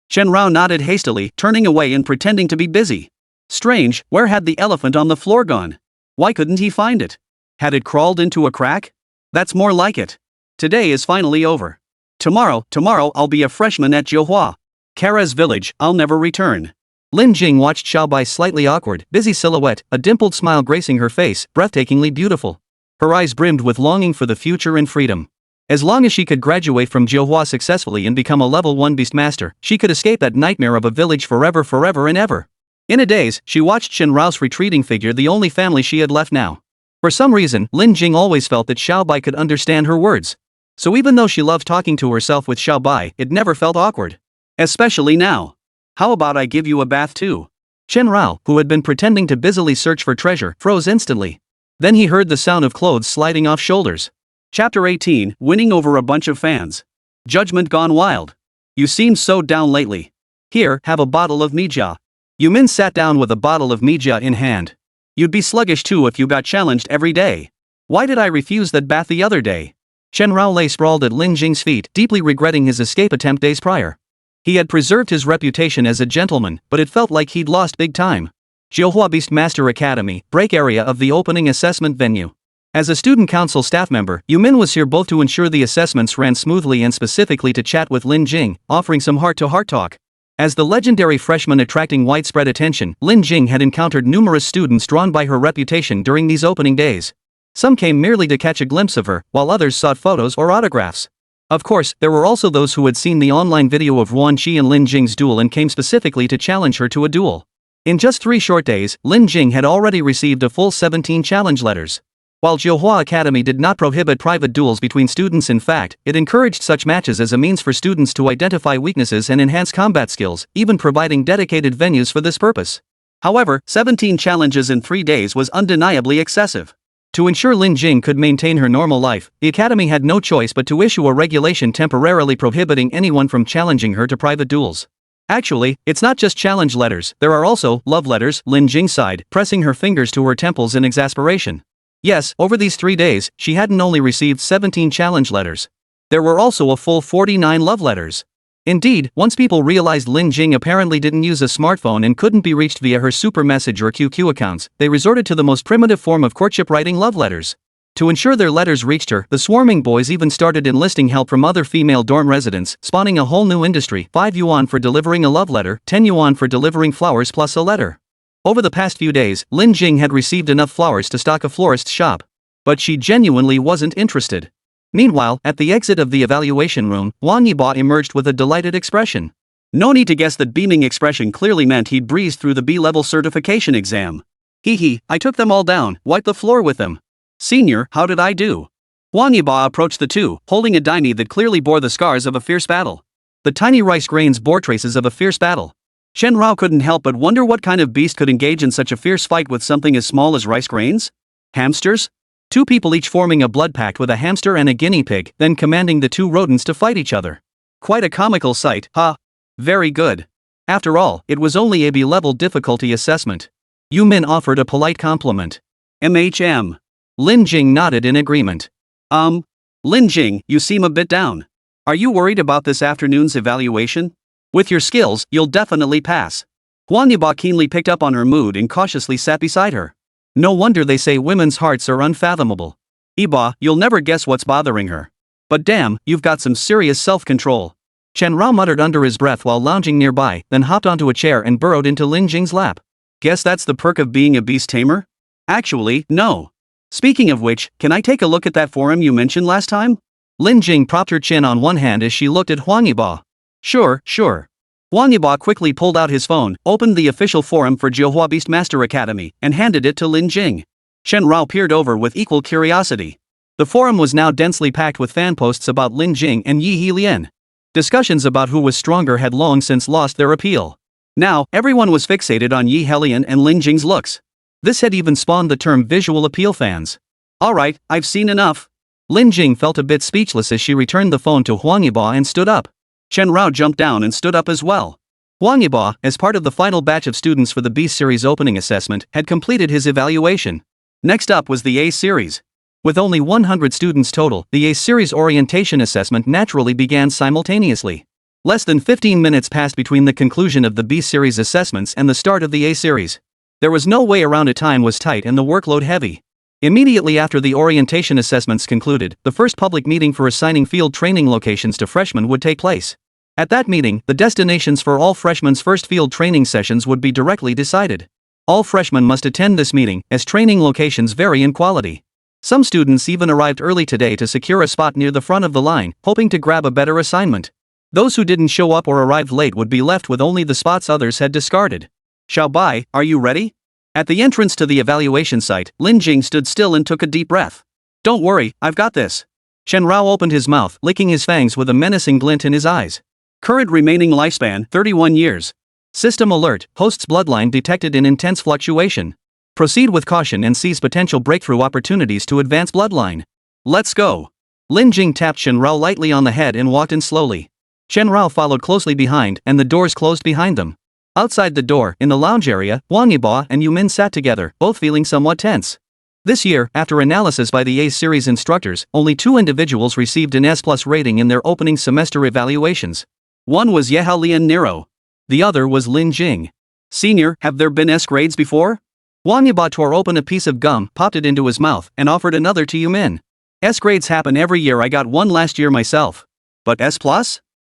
Chen Rao nodded hastily, turning away and pretending to be busy. Strange, where had the elephant on the floor gone? Why couldn't he find it? Had it crawled into a crack? That's more like it. Today is finally over. Tomorrow I'll be a freshman at Zhouhua. Kara's village, I'll never return. Lin Jing watched Xiao Bai's slightly awkward, busy silhouette, a dimpled smile gracing her face, breathtakingly beautiful. Her eyes brimmed with longing for the future and freedom. As long as she could graduate from Jiuhua successfully and become a level 1 beastmaster, she could escape that nightmare of a village forever and ever. In a daze, she watched Shen Rao's retreating figure, the only family she had left now. For some reason, Lin Jing always felt that Xiaobai could understand her words. So even though she loved talking to herself with Xiaobai, it never felt awkward. Especially now. How about I give you a bath too? Shen Rao, who had been pretending to busily search for treasure, froze instantly. Then he heard the sound of clothes sliding off shoulders. Chapter 18, Winning over a bunch of fans. Judgment gone wild. You seem so down lately. Here, have a bottle of mijia. Yumin sat down with a bottle of mijia in hand. You'd be sluggish too if you got challenged every day. Why did I refuse that bath the other day? Shen Rao lay sprawled at Lin Jing's feet, deeply regretting his escape attempt days prior. He had preserved his reputation as a gentleman, but it felt like he'd lost big time. Jiuhua Beastmaster Academy, break area of the opening assessment venue. As a student council staff member, Yumin was here both to ensure the assessments ran smoothly and specifically to chat with Lin Jing, offering some heart-to-heart talk. As the legendary freshman attracting widespread attention, Lin Jing had encountered numerous students drawn by her reputation during these opening days. Some came merely to catch a glimpse of her, while others sought photos or autographs. Of course, there were also those who had seen the online video of Ruan Qi and Lin Jing's duel and came specifically to challenge her to a duel. In just 3 short days, Lin Jing had already received a full 17 challenge letters. While Jiuhua Academy did not prohibit private duels between students, in fact, it encouraged such matches as a means for students to identify weaknesses and enhance combat skills, even providing dedicated venues for this purpose. However, 17 challenges in 3 days was undeniably excessive. To ensure Lin Jing could maintain her normal life, the academy had no choice but to issue a regulation temporarily prohibiting anyone from challenging her to private duels. Actually, it's not just challenge letters, there are also love letters, Lin Jing sighed, pressing her fingers to her temples in exasperation. Yes, over these 3 days, she hadn't only received 17 challenge letters. There were also a full 49 love letters. Indeed, once people realized Lin Jing apparently didn't use a smartphone and couldn't be reached via her super message or QQ accounts, they resorted to the most primitive form of courtship, writing love letters. To ensure their letters reached her, the swarming boys even started enlisting help from other female dorm residents, spawning a whole new industry: 5 yuan for delivering a love letter, 10 yuan for delivering flowers plus a letter. Over the past few days, Lin Jing had received enough flowers to stock a florist's shop. But she genuinely wasn't interested. Meanwhile, at the exit of the evaluation room, Wang Yiba emerged with a delighted expression. No need to guess that beaming expression clearly meant he'd breezed through the B-level certification exam. Hee, I took them all down, wiped the floor with them. Senior, how did I do? Wang Yiba approached the two, holding a daini that clearly bore the scars of a fierce battle. The tiny rice grains bore traces of a fierce battle. Shen Rao couldn't help but wonder what kind of beast could engage in such a fierce fight with something as small as rice grains? Hamsters? 2 people each forming a blood pact with a hamster and a guinea pig, then commanding the 2 rodents to fight each other. Quite a comical sight, huh? Very good. After all, it was only a B-level difficulty assessment. Yumin offered a polite compliment. MHM. Lin Jing nodded in agreement. Lin Jing, you seem a bit down. Are you worried about this afternoon's evaluation? With your skills, you'll definitely pass. Huang Yiba keenly picked up on her mood and cautiously sat beside her. No wonder they say women's hearts are unfathomable. Yiba, you'll never guess what's bothering her. But damn, you've got some serious self-control. Chen Rao muttered under his breath while lounging nearby, then hopped onto a chair and burrowed into Lin Jing's lap. Guess that's the perk of being a beast tamer? Actually, no. Speaking of which, can I take a look at that forum you mentioned last time? Lin Jing propped her chin on one hand as she looked at Huang Yiba. Sure. Wang Yiba quickly pulled out his phone, opened the official forum for Jiuhua Beastmaster Academy, and handed it to Lin Jing. Shen Rao peered over with equal curiosity. The forum was now densely packed with fan posts about Lin Jing and Yi Helian. Discussions about who was stronger had long since lost their appeal. Now, everyone was fixated on Yi Helian and Lin Jing's looks. This had even spawned the term visual appeal fans. Alright, I've seen enough. Lin Jing felt a bit speechless as she returned the phone to Huang Yiba and stood up. Chen Rao jumped down and stood up as well. Huang Yiba, as part of the final batch of students for the B Series opening assessment, had completed his evaluation. Next up was the A Series. With only 100 students total, the A Series orientation assessment naturally began simultaneously. Less than 15 minutes passed between the conclusion of the B Series assessments and the start of the A Series. There was no way around it. Time was tight and the workload heavy. Immediately after the orientation assessments concluded, the first public meeting for assigning field training locations to freshmen would take place. At that meeting, the destinations for all freshmen's first field training sessions would be directly decided. All freshmen must attend this meeting, as training locations vary in quality. Some students even arrived early today to secure a spot near the front of the line, hoping to grab a better assignment. Those who didn't show up or arrived late would be left with only the spots others had discarded. Xiaobai, are you ready? At the entrance to the evaluation site, Lin Jing stood still and took a deep breath. Don't worry, I've got this. Shen Rao opened his mouth, licking his fangs with a menacing glint in his eyes. Current remaining lifespan, 31 years. System alert, host's bloodline detected in intense fluctuation. Proceed with caution and seize potential breakthrough opportunities to advance bloodline. Let's go. Lin Jing tapped Shen Rao lightly on the head and walked in slowly. Shen Rao followed closely behind, and the doors closed behind them. Outside the door, in the lounge area, Wang Yibo and Yu Min sat together, both feeling somewhat tense. This year, after analysis by the A series instructors, only 2 individuals received an S+ rating in their opening semester evaluations. One was Yehalian Nero. The other was Lin Jing. Senior, have there been S grades before? Wang Yibo tore open a piece of gum, popped it into his mouth, and offered another to Yu Min. S grades happen every year. I got one last year myself. But S+?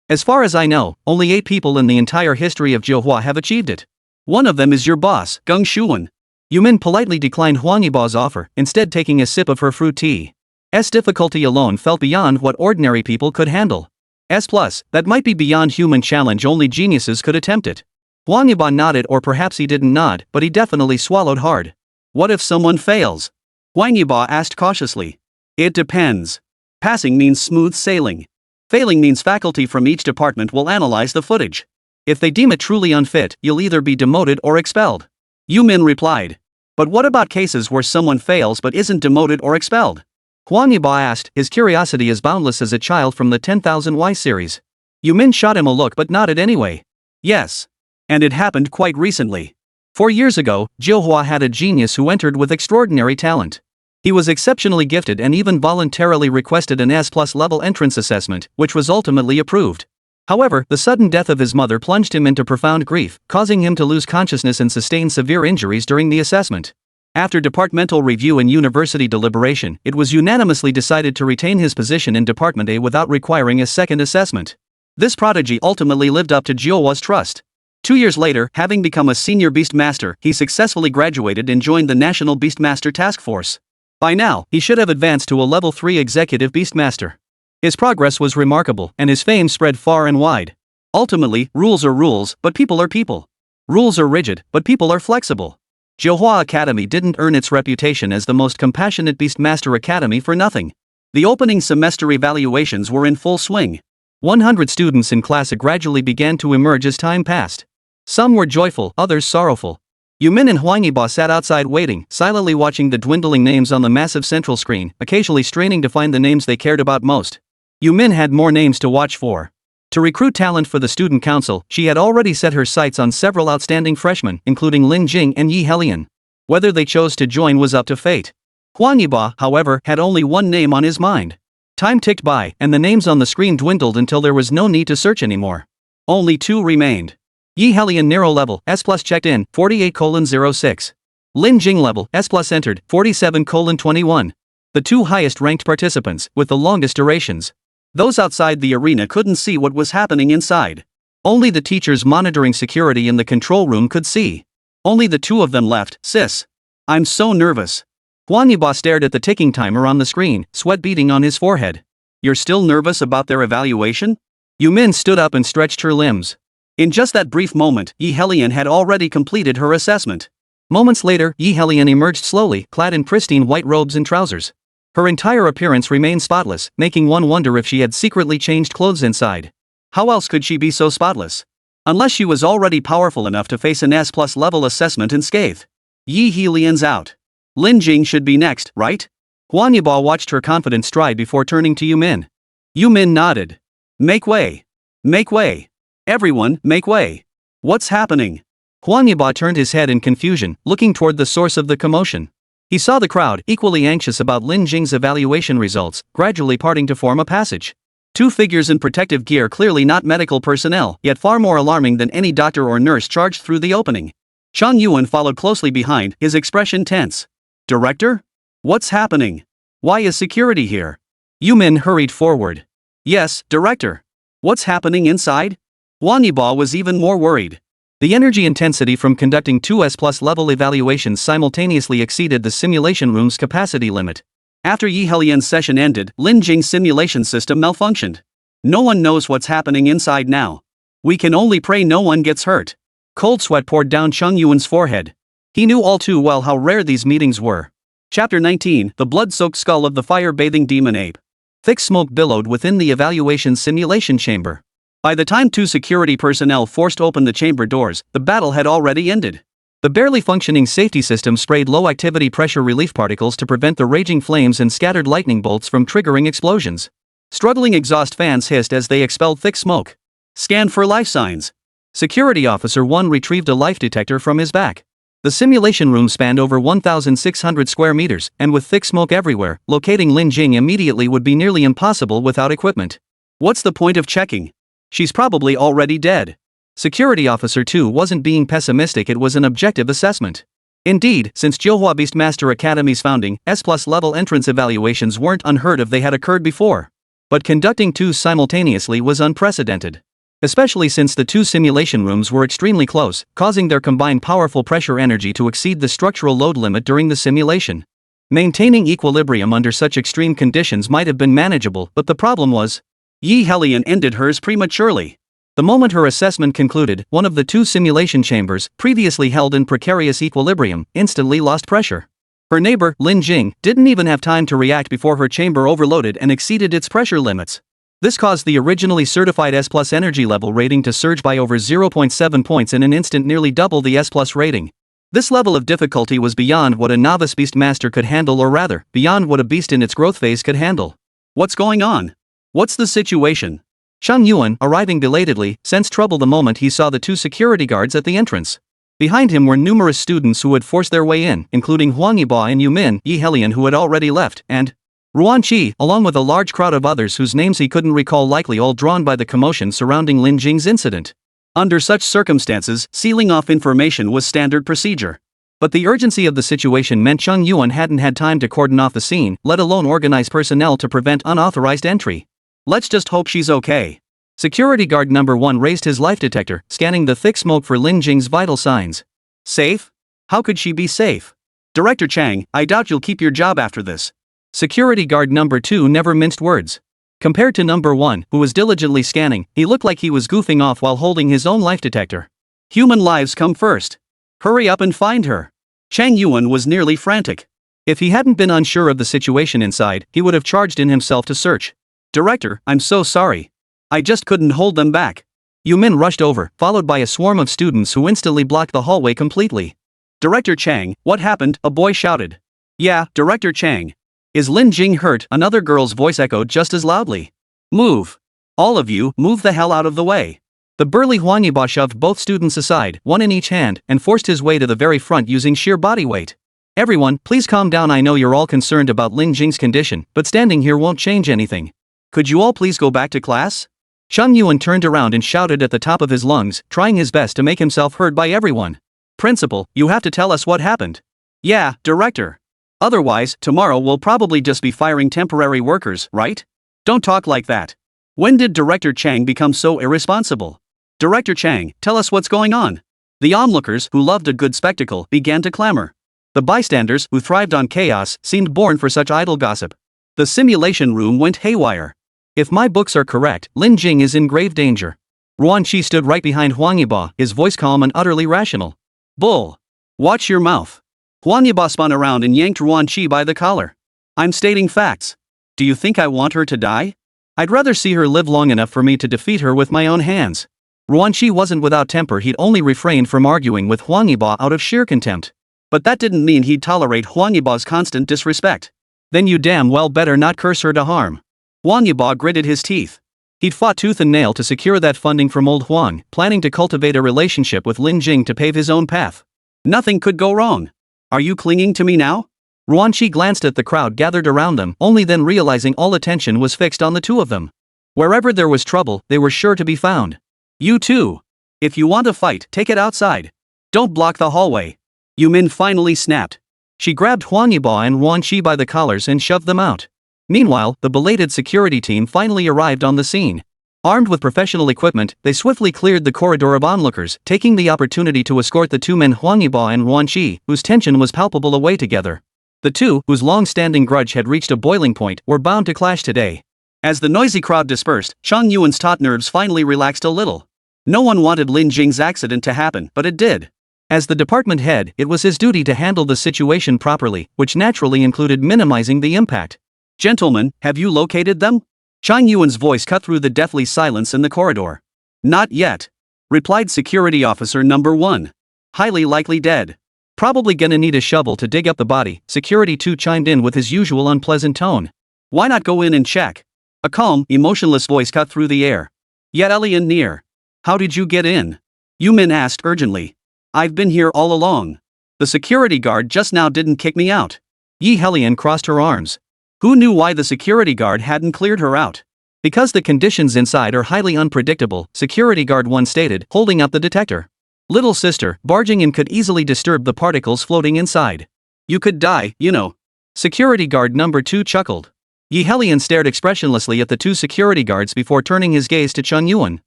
As far as I know, only 8 people in the entire history of Jiuhua have achieved it. One of them is your boss, Geng Shuwen. Yu Min politely declined Huang Yibo's offer, instead taking a sip of her fruit tea. S difficulty alone felt beyond what ordinary people could handle. S+, that might be beyond human challenge, only geniuses could attempt it. Huang Yibo nodded, or perhaps he didn't nod, but he definitely swallowed hard. What if someone fails? Huang Yibo asked cautiously. It depends. Passing means smooth sailing. Failing means faculty from each department will analyze the footage. If they deem it truly unfit, you'll either be demoted or expelled. Yu Min replied. But what about cases where someone fails but isn't demoted or expelled? Huang Yibo asked, his curiosity as boundless as a child from the 10,000 Y series. Yu Min shot him a look but nodded anyway. Yes. And it happened quite recently. 4 years ago, Jiuhua had a genius who entered with extraordinary talent. He was exceptionally gifted and even voluntarily requested an S+ level entrance assessment, which was ultimately approved. However, the sudden death of his mother plunged him into profound grief, causing him to lose consciousness and sustain severe injuries during the assessment. After departmental review and university deliberation, it was unanimously decided to retain his position in Department A without requiring a second assessment. This prodigy ultimately lived up to Jiuhua's trust. 2 years later, having become a senior Beastmaster, he successfully graduated and joined the National Beastmaster Task Force. By now, he should have advanced to a level 3 executive Beastmaster. His progress was remarkable, and his fame spread far and wide. Ultimately, rules are rules, but people are people. Rules are rigid, but people are flexible. Jiuhua Academy didn't earn its reputation as the most compassionate Beastmaster Academy for nothing. The opening semester evaluations were in full swing. 100 students in class gradually began to emerge as time passed. Some were joyful, others sorrowful. Yu Min and Huang Yibo sat outside waiting, silently watching the dwindling names on the massive central screen, occasionally straining to find the names they cared about most. Yu Min had more names to watch for. To recruit talent for the student council, she had already set her sights on several outstanding freshmen, including Lin Jing and Yi Helian. Whether they chose to join was up to fate. Huang Yibo, however, had only one name on his mind. Time ticked by, and the names on the screen dwindled until there was no need to search anymore. Only 2 remained. Yi Helian narrow level, S+ checked in, 48:06. Lin Jing level, S+ entered, 47:21. The 2 highest ranked participants, with the longest durations. Those outside the arena couldn't see what was happening inside. Only the teachers monitoring security in the control room could see. Only the 2 of them left, sis. I'm so nervous. Huang Yibo stared at the ticking timer on the screen, sweat beading on his forehead. You're still nervous about their evaluation? Yu Min stood up and stretched her limbs. In just that brief moment, Yi Helian had already completed her assessment. Moments later, Yi Helian emerged slowly, clad in pristine white robes and trousers. Her entire appearance remained spotless, making one wonder if she had secretly changed clothes inside. How else could she be so spotless? Unless she was already powerful enough to face an S+ level assessment unscathed. Yi Helian's out. Lin Jing should be next, right? Huang Yibo watched her confident stride before turning to Yu Min. Yu Min nodded. Make way. Make way. Everyone, make way. What's happening? Huang Yibo turned his head in confusion, looking toward the source of the commotion. He saw the crowd, equally anxious about Lin Jing's evaluation results, gradually parting to form a passage. 2 figures in protective gear, clearly not medical personnel, yet far more alarming than any doctor or nurse, charged through the opening. Chang Yuan followed closely behind, his expression tense. Director? What's happening? Why is security here? Yu Min hurried forward. Yes, Director. What's happening inside? Huang Yibo was even more worried. The energy intensity from conducting 2 S+ level evaluations simultaneously exceeded the simulation room's capacity limit. After Yi Helian's session ended, Lin Jing's simulation system malfunctioned. No one knows what's happening inside now. We can only pray no one gets hurt. Cold sweat poured down Chung Yuan's forehead. He knew all too well how rare these meetings were. Chapter 19, The Blood-Soaked Skull of the Fire-Bathing Demon Ape. Thick smoke billowed within the evaluation simulation chamber. By the time two security personnel forced open the chamber doors, the battle had already ended. The barely functioning safety system sprayed low-activity pressure relief particles to prevent the raging flames and scattered lightning bolts from triggering explosions. Struggling exhaust fans hissed as they expelled thick smoke. Scan for life signs. Security Officer 1 retrieved a life detector from his back. The simulation room spanned over 1,600 square meters, and with thick smoke everywhere, locating Lin Jing immediately would be nearly impossible without equipment. What's the point of checking? She's probably already dead. Security Officer 2 wasn't being pessimistic, it was an objective assessment. Indeed, since Johua Beastmaster Academy's founding, S+ level entrance evaluations weren't unheard of, they had occurred before. But conducting two simultaneously was unprecedented. Especially since the two simulation rooms were extremely close, causing their combined powerful pressure energy to exceed the structural load limit during the simulation. Maintaining equilibrium under such extreme conditions might have been manageable, but the problem was, Yi Helian ended hers prematurely. The moment her assessment concluded, one of the two simulation chambers, previously held in precarious equilibrium, instantly lost pressure. Her neighbor, Lin Jing, didn't even have time to react before her chamber overloaded and exceeded its pressure limits. This caused the originally certified S+ energy level rating to surge by over 0.7 points in an instant, nearly double the S+ rating. This level of difficulty was beyond what a novice beastmaster could handle, or rather, beyond what a beast in its growth phase could handle. What's going on? What's the situation? Chung Yuan, arriving belatedly, sensed trouble the moment he saw the two security guards at the entrance. Behind him were numerous students who had forced their way in, including Huang Yiba and Yumin, Yi Helian, who had already left, and Ruan Qi, along with a large crowd of others whose names he couldn't recall, likely all drawn by the commotion surrounding Lin Jing's incident. Under such circumstances, sealing off information was standard procedure. But the urgency of the situation meant Chung Yuan hadn't had time to cordon off the scene, let alone organize personnel to prevent unauthorized entry. Let's just hope she's okay. Security guard number 1 raised his life detector, scanning the thick smoke for Lin Jing's vital signs. Safe? How could she be safe? Director Chang, I doubt you'll keep your job after this. Security guard number 2 never minced words. Compared to number 1, who was diligently scanning, he looked like he was goofing off while holding his own life detector. Human lives come first. Hurry up and find her. Chang Yuan was nearly frantic. If he hadn't been unsure of the situation inside, he would have charged in himself to search. Director, I'm so sorry. I just couldn't hold them back. Yumin rushed over, followed by a swarm of students who instantly blocked the hallway completely. Director Chang, what happened? A boy shouted. Yeah, Director Chang. Is Lin Jing hurt? Another girl's voice echoed just as loudly. Move. All of you, move the hell out of the way. The burly Huang Yiba shoved both students aside, one in each hand, and forced his way to the very front using sheer body weight. Everyone, please calm down. I know you're all concerned about Lin Jing's condition, but standing here won't change anything. Could you all please go back to class? Chung Yuan turned around and shouted at the top of his lungs, trying his best to make himself heard by everyone. Principal, you have to tell us what happened. Yeah, Director. Otherwise, tomorrow we'll probably just be firing temporary workers, right? Don't talk like that. When did Director Chang become so irresponsible? Director Chang, tell us what's going on. The onlookers, who loved a good spectacle, began to clamor. The bystanders, who thrived on chaos, seemed born for such idle gossip. The simulation room went haywire. If my books are correct, Lin Jing is in grave danger. Ruan Qi stood right behind Huang Yiba, his voice calm and utterly rational. Bull. Watch your mouth. Huang Yiba spun around and yanked Ruan Qi by the collar. I'm stating facts. Do you think I want her to die? I'd rather see her live long enough for me to defeat her with my own hands. Ruan Qi wasn't without temper, he'd only refrained from arguing with Huang Yiba out of sheer contempt. But that didn't mean he'd tolerate Huang Yiba's constant disrespect. Then you damn well better not curse her to harm. Huang Yiba gritted his teeth. He'd fought tooth and nail to secure that funding from old Huang, planning to cultivate a relationship with Lin Jing to pave his own path. Nothing could go wrong. Are you clinging to me now? Ruan Qi glanced at the crowd gathered around them, only then realizing all attention was fixed on the two of them. Wherever there was trouble, they were sure to be found. You too. If you want to fight, take it outside. Don't block the hallway. Yumin finally snapped. She grabbed Huang Yiba and Ruan Qi by the collars and shoved them out. Meanwhile, the belated security team finally arrived on the scene. Armed with professional equipment, they swiftly cleared the corridor of onlookers, taking the opportunity to escort the two men Huang Yiba and Ruan Qi, whose tension was palpable, away together. The two, whose long-standing grudge had reached a boiling point, were bound to clash today. As the noisy crowd dispersed, Chang Yuan's taut nerves finally relaxed a little. No one wanted Lin Jing's accident to happen, but it did. As the department head, it was his duty to handle the situation properly, which naturally included minimizing the impact. Gentlemen, have you located them? Chang Yuan's voice cut through the deathly silence in the corridor. Not yet, replied security officer number 1. Highly likely dead. Probably gonna need a shovel to dig up the body, Security 2 chimed in with his usual unpleasant tone. Why not go in and check? A calm, emotionless voice cut through the air. Yet alien near. How did you get in? Yu Min asked urgently. I've been here all along. The security guard just now didn't kick me out. Yi Helian crossed her arms. Who knew why the security guard hadn't cleared her out? Because the conditions inside are highly unpredictable, Security Guard 1 stated, holding up the detector. Little sister, barging in could easily disturb the particles floating inside. You could die, you know. Security Guard number 2 chuckled. Yi Helian stared expressionlessly at the two security guards before turning his gaze to Chang Yuan.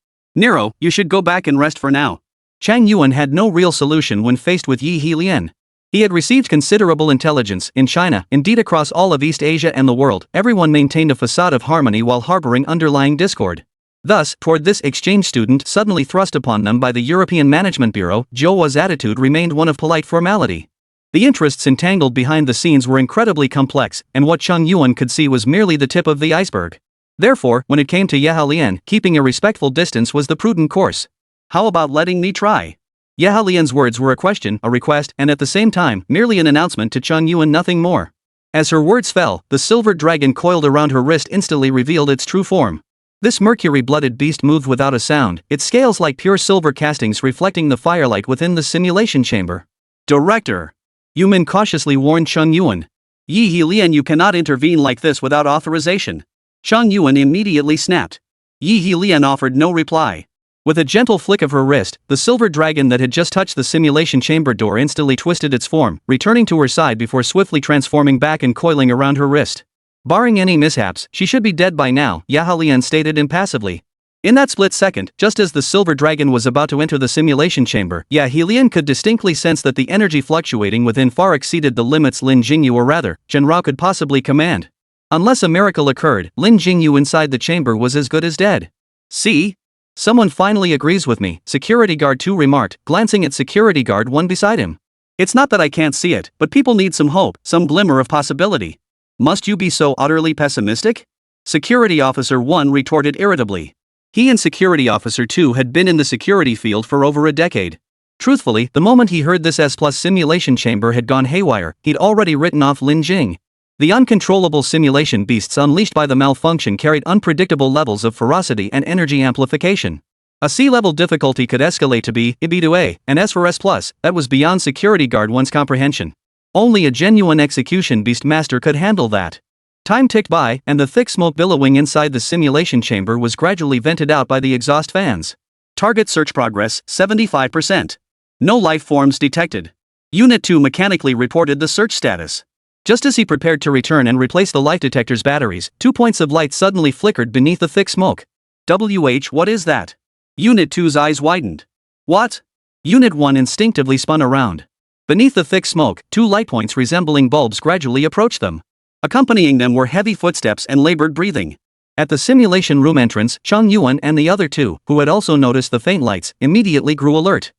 Nero, you should go back and rest for now. Chang Yuan had no real solution when faced with Yi Helian. He had received considerable intelligence in China, indeed across all of East Asia and the world. Everyone maintained a facade of harmony while harboring underlying discord. Thus, toward this exchange student suddenly thrust upon them by the European Management Bureau, Zhou's attitude remained one of polite formality. The interests entangled behind the scenes were incredibly complex, and what Chang Yuan could see was merely the tip of the iceberg. Therefore, when it came to Ye Helian, keeping a respectful distance was the prudent course. How about letting me try? Ye Helian's words were a question, a request, and at the same time, merely an announcement to Chang Yuan, nothing more. As her words fell, the silver dragon coiled around her wrist instantly revealed its true form. This mercury-blooded beast moved without a sound, its scales like pure silver castings reflecting the firelight within the simulation chamber. Director! Yu Min cautiously warned Chang Yuan. Yi Helian, you cannot intervene like this without authorization. Chang Yuan immediately snapped. Yi Helian offered no reply. With a gentle flick of her wrist, the silver dragon that had just touched the simulation chamber door instantly twisted its form, returning to her side before swiftly transforming back and coiling around her wrist. Barring any mishaps, she should be dead by now, Ye Helian stated impassively. In that split second, just as the silver dragon was about to enter the simulation chamber, Ye Helian could distinctly sense that the energy fluctuating within far exceeded the limits Lin Jingyu, or rather, Chen Rao, could possibly command. Unless a miracle occurred, Lin Jingyu inside the chamber was as good as dead. See? Someone finally agrees with me, Security Guard 2 remarked, glancing at Security Guard 1 beside him. It's not that I can't see it, but people need some hope, some glimmer of possibility. Must you be so utterly pessimistic? Security Officer 1 retorted irritably. He and Security Officer 2 had been in the security field for over a decade. Truthfully, the moment he heard this S+ simulation chamber had gone haywire, he'd already written off Lin Jing. The uncontrollable simulation beasts unleashed by the malfunction carried unpredictable levels of ferocity and energy amplification. A C-level difficulty could escalate to B to A, and S for S+, that was beyond Security Guard 1's comprehension. Only a genuine execution beast master could handle that. Time ticked by, and the thick smoke billowing inside the simulation chamber was gradually vented out by the exhaust fans. Target search progress, 75%. No life forms detected. Unit 2 mechanically reported the search status. Just as he prepared to return and replace the light detector's batteries, 2 points of light suddenly flickered beneath the thick smoke. What is that? Unit 2's eyes widened. What? Unit 1 instinctively spun around. Beneath the thick smoke, 2 light points resembling bulbs gradually approached them. Accompanying them were heavy footsteps and labored breathing. At the simulation room entrance, Chang Yuan and the other two, who had also noticed the faint lights, immediately grew alert.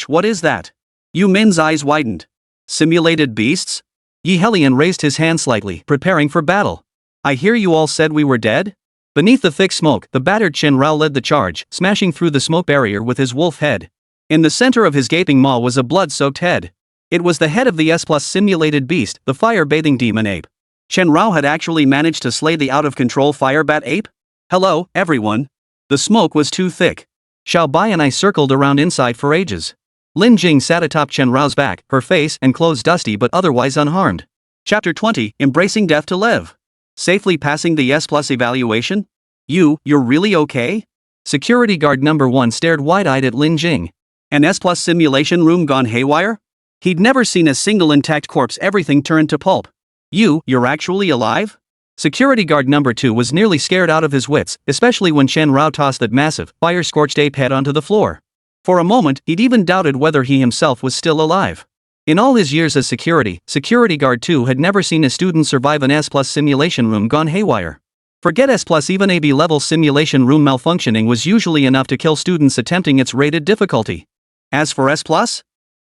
What is that? Yu Min's eyes widened. Simulated beasts? Ye Helian raised his hand slightly, preparing for battle. I hear you all said we were dead? Beneath the thick smoke, the battered Chen Rao led the charge, smashing through the smoke barrier with his wolf head. In the center of his gaping maw was a blood-soaked head. It was the head of the S+ simulated beast, the fire-bathing demon ape. Chen Rao had actually managed to slay the out-of-control fire-bat ape? Hello, everyone. The smoke was too thick. Xiao Bai and I circled around inside for ages. Lin Jing sat atop Chen Rao's back, her face and clothes dusty but otherwise unharmed. Chapter 20, Embracing Death to Live. Safely passing the S+ evaluation? You're really okay? Security Guard number 1 stared wide-eyed at Lin Jing. An S+ simulation room gone haywire? He'd never seen a single intact corpse, everything turned to pulp. You're actually alive? Security Guard number 2 was nearly scared out of his wits, especially when Chen Rao tossed that massive, fire-scorched ape head onto the floor. For a moment, he'd even doubted whether he himself was still alive. In all his years as security guard 2 had never seen a student survive an S+ simulation room gone haywire. Forget S+, even a B-level simulation room malfunctioning was usually enough to kill students attempting its rated difficulty. As for S+,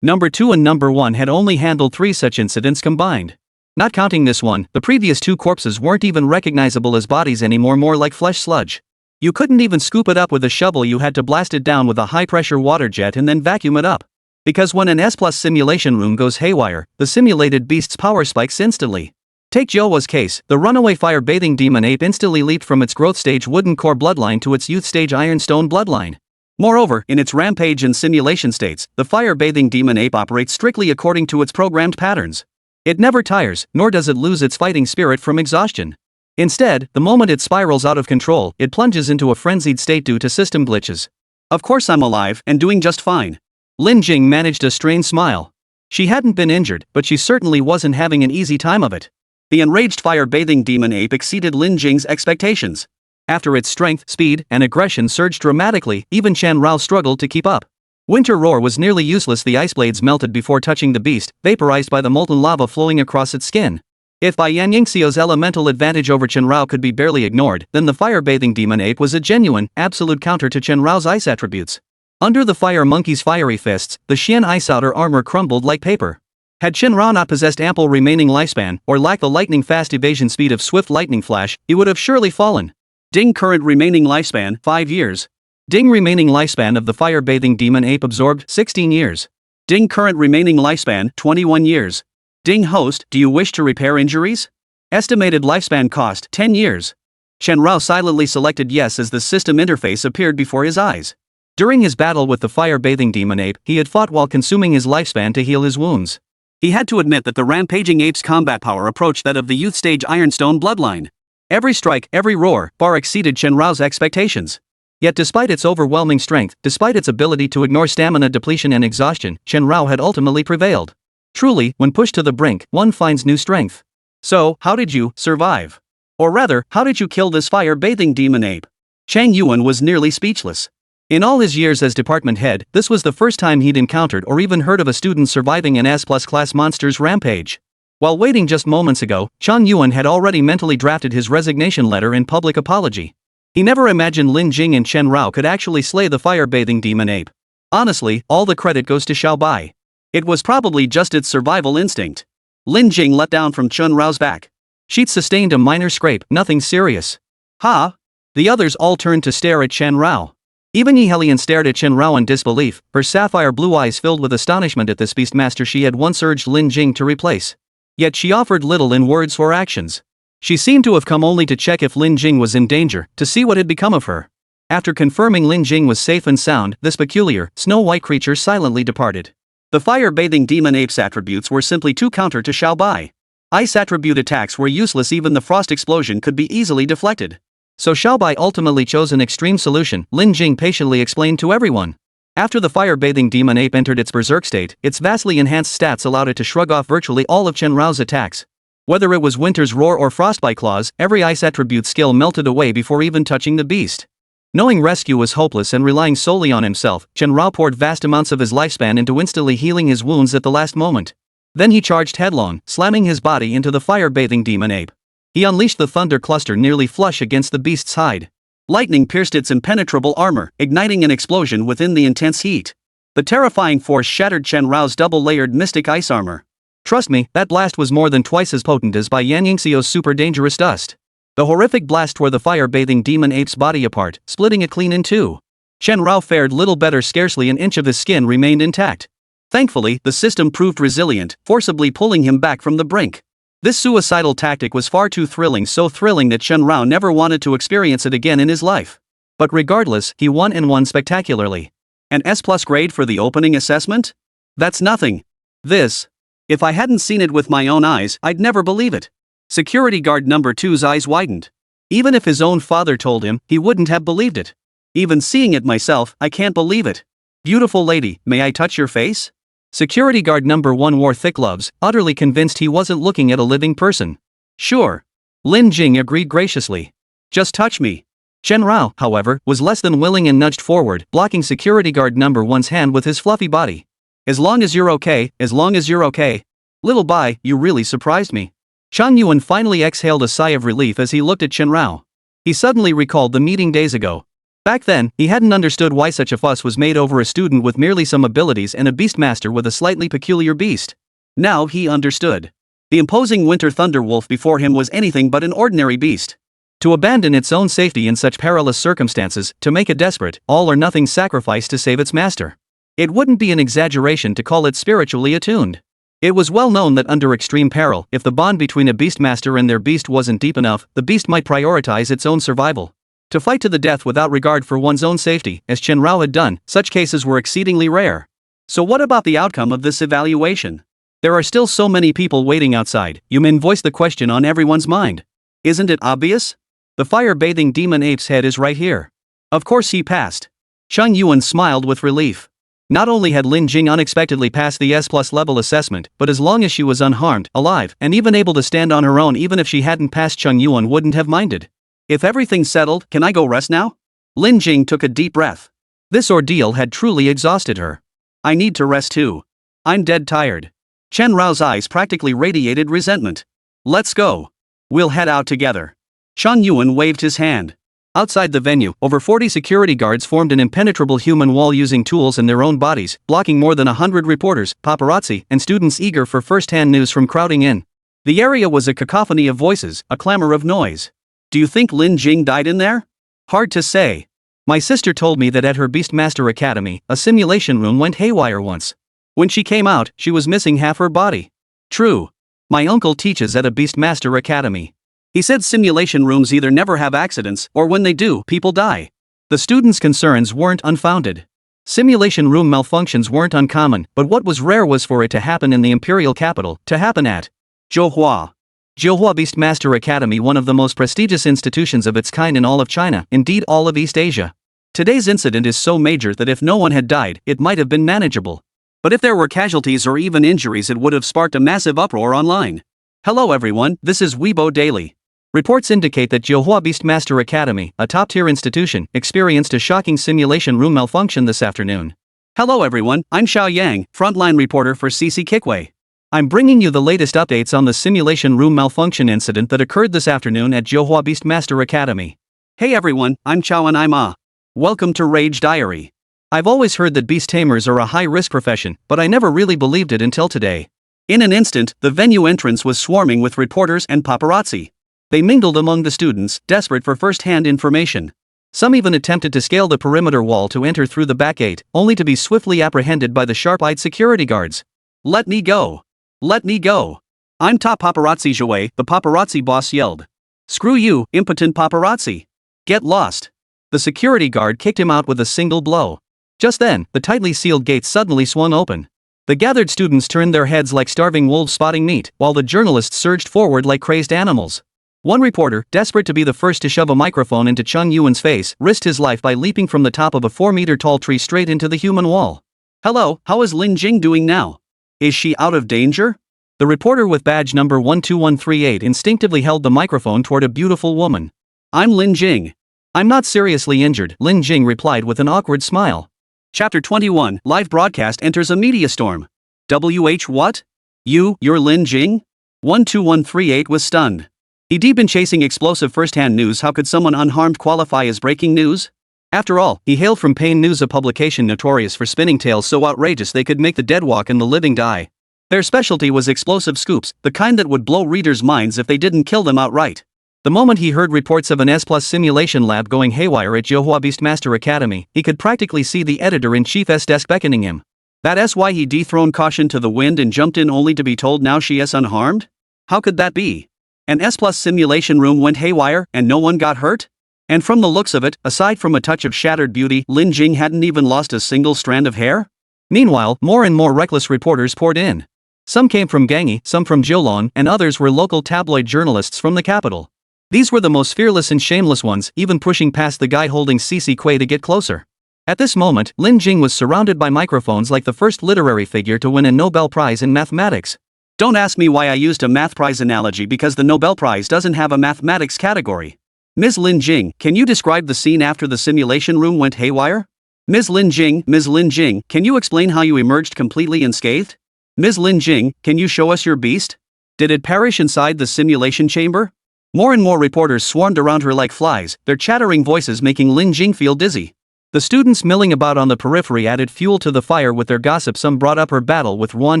number 2 and number 1 had only handled 3 such incidents combined. Not counting this one, the previous 2 corpses weren't even recognizable as bodies anymore, more like flesh sludge. You couldn't even scoop it up with a shovel, you had to blast it down with a high-pressure water jet and then vacuum it up. Because when an S+ simulation room goes haywire, the simulated beast's power spikes instantly. Take Joa's case, the runaway fire-bathing demon ape instantly leaped from its growth stage wooden core bloodline to its youth stage ironstone bloodline. Moreover, in its rampage and simulation states, the fire-bathing demon ape operates strictly according to its programmed patterns. It never tires, nor does it lose its fighting spirit from exhaustion. Instead, the moment it spirals out of control, it plunges into a frenzied state due to system glitches. Of course I'm alive, and doing just fine. Lin Jing managed a strained smile. She hadn't been injured, but she certainly wasn't having an easy time of it. The enraged fire-bathing demon ape exceeded Lin Jing's expectations. After its strength, speed, and aggression surged dramatically, even Chen Rao struggled to keep up. Winter Roar was nearly useless. The ice blades melted before touching the beast, vaporized by the molten lava flowing across its skin. If by Yan Yingxiu's elemental advantage over Chen Rao could be barely ignored, then the fire-bathing demon ape was a genuine, absolute counter to Chen Rao's ice attributes. Under the fire monkey's fiery fists, the Xian ice outer armor crumbled like paper. Had Chen Rao not possessed ample remaining lifespan, or lacked the lightning-fast evasion speed of swift lightning flash, he would have surely fallen. Ding current remaining lifespan, 5 years. Ding remaining lifespan of the fire-bathing demon ape absorbed, 16 years. Ding current remaining lifespan, 21 years. Ding host, do you wish to repair injuries? Estimated lifespan cost, 10 years. Chen Rao silently selected yes as the system interface appeared before his eyes. During his battle with the fire-bathing demon ape, he had fought while consuming his lifespan to heal his wounds. He had to admit that the rampaging ape's combat power approached that of the youth stage ironstone bloodline. Every strike, every roar, far exceeded Chen Rao's expectations. Yet despite its overwhelming strength, despite its ability to ignore stamina depletion and exhaustion, Chen Rao had ultimately prevailed. Truly, when pushed to the brink, one finds new strength. So, how did you survive? Or rather, how did you kill this fire-bathing demon ape? Chang Yuan was nearly speechless. In all his years as department head, this was the first time he'd encountered or even heard of a student surviving an S+ class monster's rampage. While waiting just moments ago, Chang Yuan had already mentally drafted his resignation letter in public apology. He never imagined Lin Jing and Chen Rao could actually slay the fire-bathing demon ape. Honestly, all the credit goes to Xiao Bai. It was probably just its survival instinct. Lin Jing let down from Chen Rao's back. She'd sustained a minor scrape, nothing serious. Ha! The others all turned to stare at Chen Rao. Even Yi Helian stared at Chen Rao in disbelief, her sapphire blue eyes filled with astonishment at this beastmaster she had once urged Lin Jing to replace. Yet she offered little in words or actions. She seemed to have come only to check if Lin Jing was in danger, to see what had become of her. After confirming Lin Jing was safe and sound, this peculiar, snow-white creature silently departed. The fire-bathing demon ape's attributes were simply too counter to Xiao Bai. Ice attribute attacks were useless, even the frost explosion could be easily deflected. So Xiao Bai ultimately chose an extreme solution, Lin Jing patiently explained to everyone. After the fire-bathing demon ape entered its berserk state, its vastly enhanced stats allowed it to shrug off virtually all of Chen Rao's attacks. Whether it was Winter's Roar or Frostbite Claws, every ice attribute skill melted away before even touching the beast. Knowing rescue was hopeless and relying solely on himself, Chen Rao poured vast amounts of his lifespan into instantly healing his wounds at the last moment. Then he charged headlong, slamming his body into the fire-bathing demon ape. He unleashed the thunder cluster nearly flush against the beast's hide. Lightning pierced its impenetrable armor, igniting an explosion within the intense heat. The terrifying force shattered Chen Rao's double-layered mystic ice armor. Trust me, that blast was more than twice as potent as by Yan Yingxiu's super dangerous dust. The horrific blast tore the fire-bathing demon ape's body apart, splitting it clean in two. Chen Rao fared little better, scarcely an inch of his skin remained intact. Thankfully, the system proved resilient, forcibly pulling him back from the brink. This suicidal tactic was far too thrilling, so thrilling that Chen Rao never wanted to experience it again in his life. But regardless, he won and won spectacularly. An S+ grade for the opening assessment? That's nothing. If I hadn't seen it with my own eyes, I'd never believe it. Security guard number 2's eyes widened. Even if his own father told him, he wouldn't have believed it. Even seeing it myself, I can't believe it. Beautiful lady, may I touch your face? Security guard number 1 wore thick gloves, utterly convinced he wasn't looking at a living person. Sure. Lin Jing agreed graciously. Just touch me. Chen Rao, however, was less than willing and nudged forward, blocking security guard number 1's hand with his fluffy body. As long as you're okay, as long as you're okay. Little Bai, you really surprised me. Chang Yuan finally exhaled a sigh of relief as he looked at Chen Rao. He suddenly recalled the meeting days ago. Back then, he hadn't understood why such a fuss was made over a student with merely some abilities and a beastmaster with a slightly peculiar beast. Now he understood. The imposing winter thunderwolf before him was anything but an ordinary beast. To abandon its own safety in such perilous circumstances, to make a desperate, all-or-nothing sacrifice to save its master. It wouldn't be an exaggeration to call it spiritually attuned. It was well known that under extreme peril, if the bond between a beastmaster and their beast wasn't deep enough, the beast might prioritize its own survival. To fight to the death without regard for one's own safety, as Chen Rao had done, such cases were exceedingly rare. So what about the outcome of this evaluation? There are still so many people waiting outside. Yumin voiced the question on everyone's mind. Isn't it obvious? The fire-bathing demon ape's head is right here. Of course he passed. Chang Yuan smiled with relief. Not only had Lin Jing unexpectedly passed the S+ level assessment, but as long as she was unharmed, alive, and even able to stand on her own, even if she hadn't passed, Chang Yuan wouldn't have minded. If everything's settled, can I go rest now? Lin Jing took a deep breath. This ordeal had truly exhausted her. I need to rest too. I'm dead tired. Chen Rao's eyes practically radiated resentment. Let's go. We'll head out together. Chang Yuan waved his hand. Outside the venue, over 40 security guards formed an impenetrable human wall using tools and their own bodies, blocking more than 100 reporters, paparazzi, and students eager for first-hand news from crowding in. The area was a cacophony of voices, a clamor of noise. Do you think Lin Jing died in there? Hard to say. My sister told me that at her Beastmaster Academy, a simulation room went haywire once. When she came out, she was missing half her body. True. My uncle teaches at a Beastmaster Academy. He said simulation rooms either never have accidents, or when they do, people die. The students' concerns weren't unfounded. Simulation room malfunctions weren't uncommon, but what was rare was for it to happen in the imperial capital, to happen at Zhouhua. Zhouhua Beastmaster Academy, one of the most prestigious institutions of its kind in all of China, indeed all of East Asia. Today's incident is so major that if no one had died, it might have been manageable. But if there were casualties or even injuries, it would have sparked a massive uproar online. Hello everyone, this is Weibo Daily. Reports indicate that Zhouhua Beastmaster Academy, a top-tier institution, experienced a shocking simulation room malfunction this afternoon. Hello everyone, I'm Xiao Yang, frontline reporter for CC Kickway. I'm bringing you the latest updates on the simulation room malfunction incident that occurred this afternoon at Zhouhua Beastmaster Academy. Hey everyone, I'm Chao and I'm Ah. Welcome to Rage Diary. I've always heard that beast tamers are a high-risk profession, but I never really believed it until today. In an instant, the venue entrance was swarming with reporters and paparazzi. They mingled among the students, desperate for first-hand information. Some even attempted to scale the perimeter wall to enter through the back gate, only to be swiftly apprehended by the sharp-eyed security guards. Let me go. Let me go. I'm top paparazzi Zhuwei, the paparazzi boss yelled. Screw you, impotent paparazzi. Get lost. The security guard kicked him out with a single blow. Just then, the tightly sealed gates suddenly swung open. The gathered students turned their heads like starving wolves spotting meat, while the journalists surged forward like crazed animals. One reporter, desperate to be the first to shove a microphone into Chang Yuan's face, risked his life by leaping from the top of a 4-meter-tall tree straight into the human wall. Hello, how is Lin Jing doing now? Is she out of danger? The reporter with badge number 12138 instinctively held the microphone toward a beautiful woman. I'm Lin Jing. I'm not seriously injured, Lin Jing replied with an awkward smile. Chapter 21, Live broadcast enters a media storm. WH what? You're Lin Jing? 12138 was stunned. He'd been chasing explosive first-hand news. How could someone unharmed qualify as breaking news? After all, he hailed from Pain News, a publication notorious for spinning tales so outrageous they could make the dead walk and the living die. Their specialty was explosive scoops, the kind that would blow readers' minds if they didn't kill them outright. The moment he heard reports of an S+ simulation lab going haywire at Zhouhua Beastmaster Academy, he could practically see the editor-in-chief's desk beckoning him. That's why he dethroned caution to the wind and jumped in only to be told now she is unharmed? How could that be? An S+ simulation room went haywire, and no one got hurt? And from the looks of it, aside from a touch of shattered beauty, Lin Jing hadn't even lost a single strand of hair? Meanwhile, more and more reckless reporters poured in. Some came from Gangi, some from Jiulon, and others were local tabloid journalists from the capital. These were the most fearless and shameless ones, even pushing past the guy holding CC Kuei to get closer. At this moment, Lin Jing was surrounded by microphones like the first literary figure to win a Nobel Prize in mathematics. Don't ask me why I used a math prize analogy, because the Nobel Prize doesn't have a mathematics category. Ms. Lin Jing, can you describe the scene after the simulation room went haywire? Ms. Lin Jing, can you explain how you emerged completely unscathed? Ms. Lin Jing, can you show us your beast? Did it perish inside the simulation chamber? More and more reporters swarmed around her like flies, their chattering voices making Lin Jing feel dizzy. The students milling about on the periphery added fuel to the fire with their gossip. Some brought up her battle with Ruan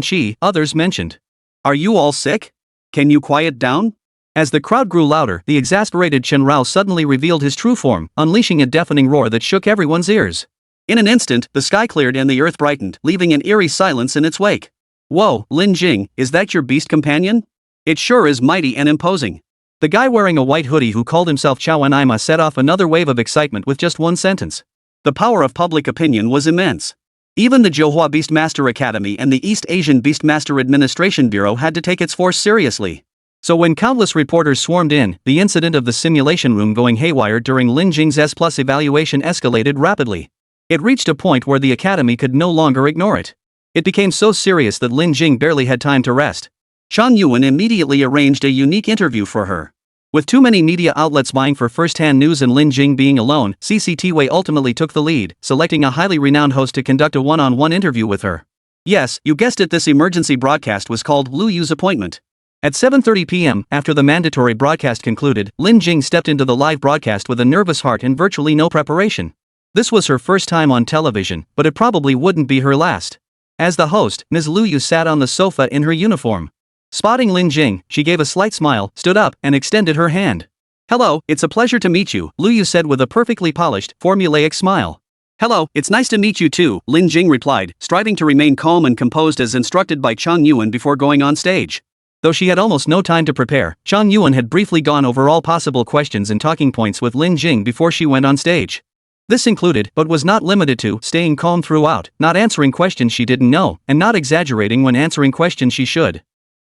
Qi, others mentioned, "Are you all sick? Can you quiet down?" As the crowd grew louder, the exasperated Chen Rao suddenly revealed his true form, unleashing a deafening roar that shook everyone's ears. In an instant, the sky cleared and the earth brightened, leaving an eerie silence in its wake. "Whoa, Lin Jing, is that your beast companion? It sure is mighty and imposing." The guy wearing a white hoodie who called himself Chao Anima set off another wave of excitement with just one sentence. The power of public opinion was immense. Even the Johua Beastmaster Academy and the East Asian Beastmaster Administration Bureau had to take its force seriously. So when countless reporters swarmed in, the incident of the simulation room going haywire during Lin Jing's S+ evaluation escalated rapidly. It reached a point where the academy could no longer ignore it. It became so serious that Lin Jing barely had time to rest. Chang Yuan immediately arranged a unique interview for her. With too many media outlets vying for first-hand news and Lin Jing being alone, CCTV ultimately took the lead, selecting a highly renowned host to conduct a one-on-one interview with her. Yes, you guessed it, this emergency broadcast was called Lu Yu's appointment. At 7:30 p.m., after the mandatory broadcast concluded, Lin Jing stepped into the live broadcast with a nervous heart and virtually no preparation. This was her first time on television, but it probably wouldn't be her last. As the host, Ms. Lu Yu sat on the sofa in her uniform. Spotting Lin Jing, she gave a slight smile, stood up, and extended her hand. "Hello, it's a pleasure to meet you," Lu Yu said with a perfectly polished, formulaic smile. "Hello, it's nice to meet you too," Lin Jing replied, striving to remain calm and composed as instructed by Chang Yuan before going on stage. Though she had almost no time to prepare, Chang Yuan had briefly gone over all possible questions and talking points with Lin Jing before she went on stage. This included, but was not limited to, staying calm throughout, not answering questions she didn't know, and not exaggerating when answering questions she should.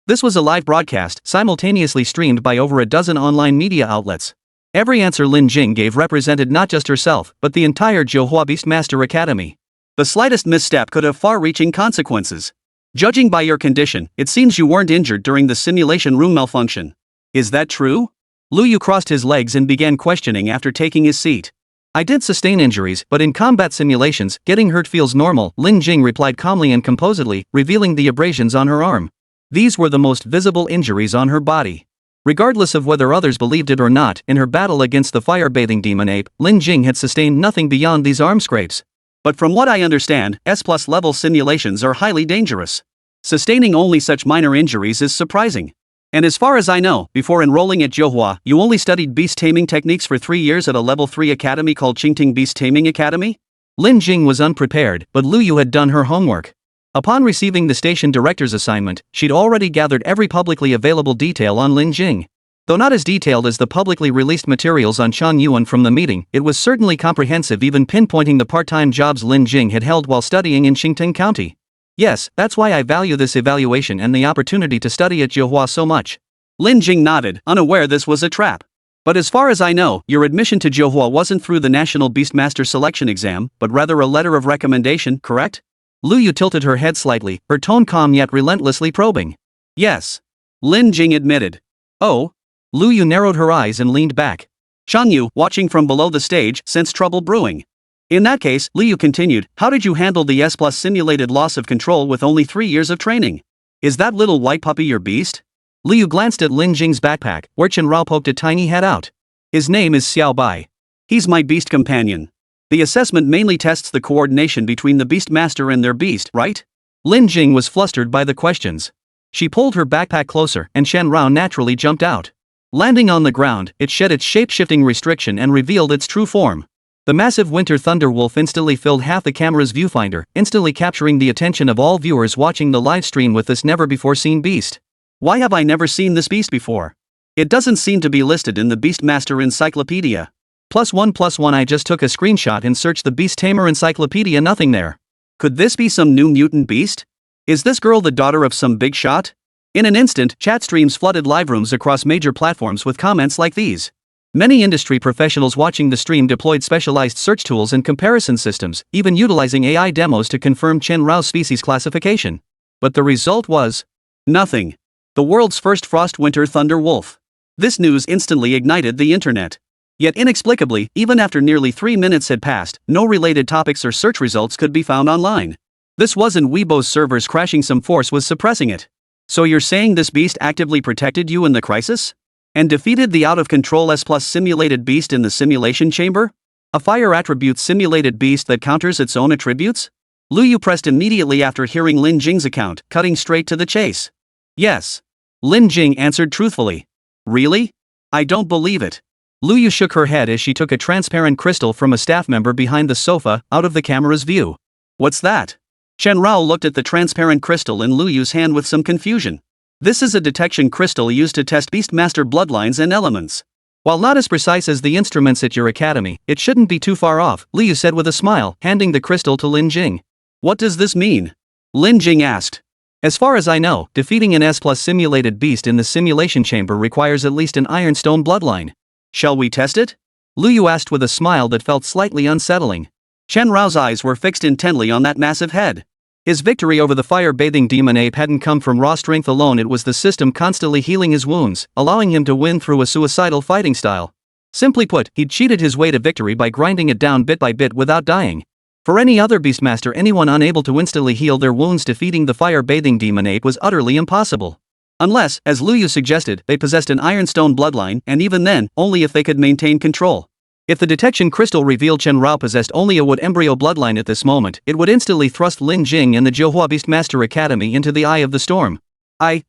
This was a live broadcast, simultaneously streamed by over a dozen online media outlets. Every answer Lin Jing gave represented not just herself, but the entire Johua Beastmaster Academy. The slightest misstep could have far-reaching consequences. "Judging by your condition, it seems you weren't injured during the simulation room malfunction. Is that true?" Lu Yu crossed his legs and began questioning after taking his seat. "I did sustain injuries, but in combat simulations, getting hurt feels normal," Lin Jing replied calmly and composedly, revealing the abrasions on her arm. These were the most visible injuries on her body. Regardless of whether others believed it or not, in her battle against the fire-bathing demon ape, Lin Jing had sustained nothing beyond these arm scrapes. But from what I understand, S+ level simulations are highly dangerous. Sustaining only such minor injuries is surprising. And as far as I know, before enrolling at Johua, you only studied beast taming techniques for 3 years at a level 3 academy called Qingting Beast Taming Academy? Lin Jing was unprepared, but Lu Yu had done her homework. Upon receiving the station director's assignment, she'd already gathered every publicly available detail on Lin Jing. Though not as detailed as the publicly released materials on Chang Yuan from the meeting, it was certainly comprehensive, even pinpointing the part-time jobs Lin Jing had held while studying in Qingting County. "Yes, that's why I value this evaluation and the opportunity to study at Johua so much." Lin Jing nodded, unaware this was a trap. "But as far as I know, your admission to Johua wasn't through the National Beastmaster Selection Exam, but rather a letter of recommendation, correct?" Lu Yu tilted her head slightly, her tone calm yet relentlessly probing. "Yes," Lin Jing admitted. "Oh?" Lu Yu narrowed her eyes and leaned back. Chang Yu, watching from below the stage, sensed trouble brewing. "In that case," Lu Yu continued, "how did you handle the S+ simulated loss of control with only 3 years of training? Is that little white puppy your beast?" Lu Yu glanced at Lin Jing's backpack, where Chen Rao poked a tiny head out. "His name is Xiao Bai. He's my beast companion. The assessment mainly tests the coordination between the Beastmaster and their beast, right?" Lin Jing was flustered by the questions. She pulled her backpack closer, and Chen Rao naturally jumped out. Landing on the ground, it shed its shape-shifting restriction and revealed its true form. The massive winter thunder wolf instantly filled half the camera's viewfinder, instantly capturing the attention of all viewers watching the live stream with this never-before-seen beast. Why have I never seen this beast before? It doesn't seem to be listed in the Beastmaster Encyclopedia. +1 I just took a screenshot and searched the Beast Tamer Encyclopedia, nothing there. Could this be some new mutant beast? Is this girl the daughter of some big shot? In an instant, chat streams flooded live rooms across major platforms with comments like these. Many industry professionals watching the stream deployed specialized search tools and comparison systems, even utilizing AI demos to confirm Chen Rao's species classification. But the result was nothing. The world's first frost winter thunder wolf. This news instantly ignited the internet. Yet inexplicably, even after nearly 3 minutes had passed, no related topics or search results could be found online. This wasn't Weibo's servers crashing, some force was suppressing it. So you're saying this beast actively protected you in the crisis? And defeated the out-of-control S+ simulated beast in the simulation chamber? A fire attribute simulated beast that counters its own attributes? Lu Yu pressed immediately after hearing Lin Jing's account, cutting straight to the chase. Yes. Lin Jing answered truthfully. Really? I don't believe it. Lu Yu shook her head as she took a transparent crystal from a staff member behind the sofa, out of the camera's view. What's that? Chen Rao looked at the transparent crystal in Lu Yu's hand with some confusion. This is a detection crystal used to test Beastmaster bloodlines and elements. While not as precise as the instruments at your academy, it shouldn't be too far off, Lu Yu said with a smile, handing the crystal to Lin Jing. What does this mean? Lin Jing asked. As far as I know, defeating an S+ simulated beast in the simulation chamber requires at least an Ironstone bloodline. Shall we test it? Lu Yu asked with a smile that felt slightly unsettling. Chen Rao's eyes were fixed intently on that massive head. His victory over the fire-bathing demon ape hadn't come from raw strength alone, it was the system constantly healing his wounds, allowing him to win through a suicidal fighting style. Simply put, he'd cheated his way to victory by grinding it down bit by bit without dying. For any other Beastmaster, anyone unable to instantly heal their wounds defeating the fire-bathing demon ape was utterly impossible. Unless, as Lu Yu suggested, they possessed an Ironstone bloodline, and even then, only if they could maintain control. If the detection crystal revealed Chen Rao possessed only a wood embryo bloodline at this moment, it would instantly thrust Lin Jing and the Jiuhua Beastmaster Academy into the eye of the storm.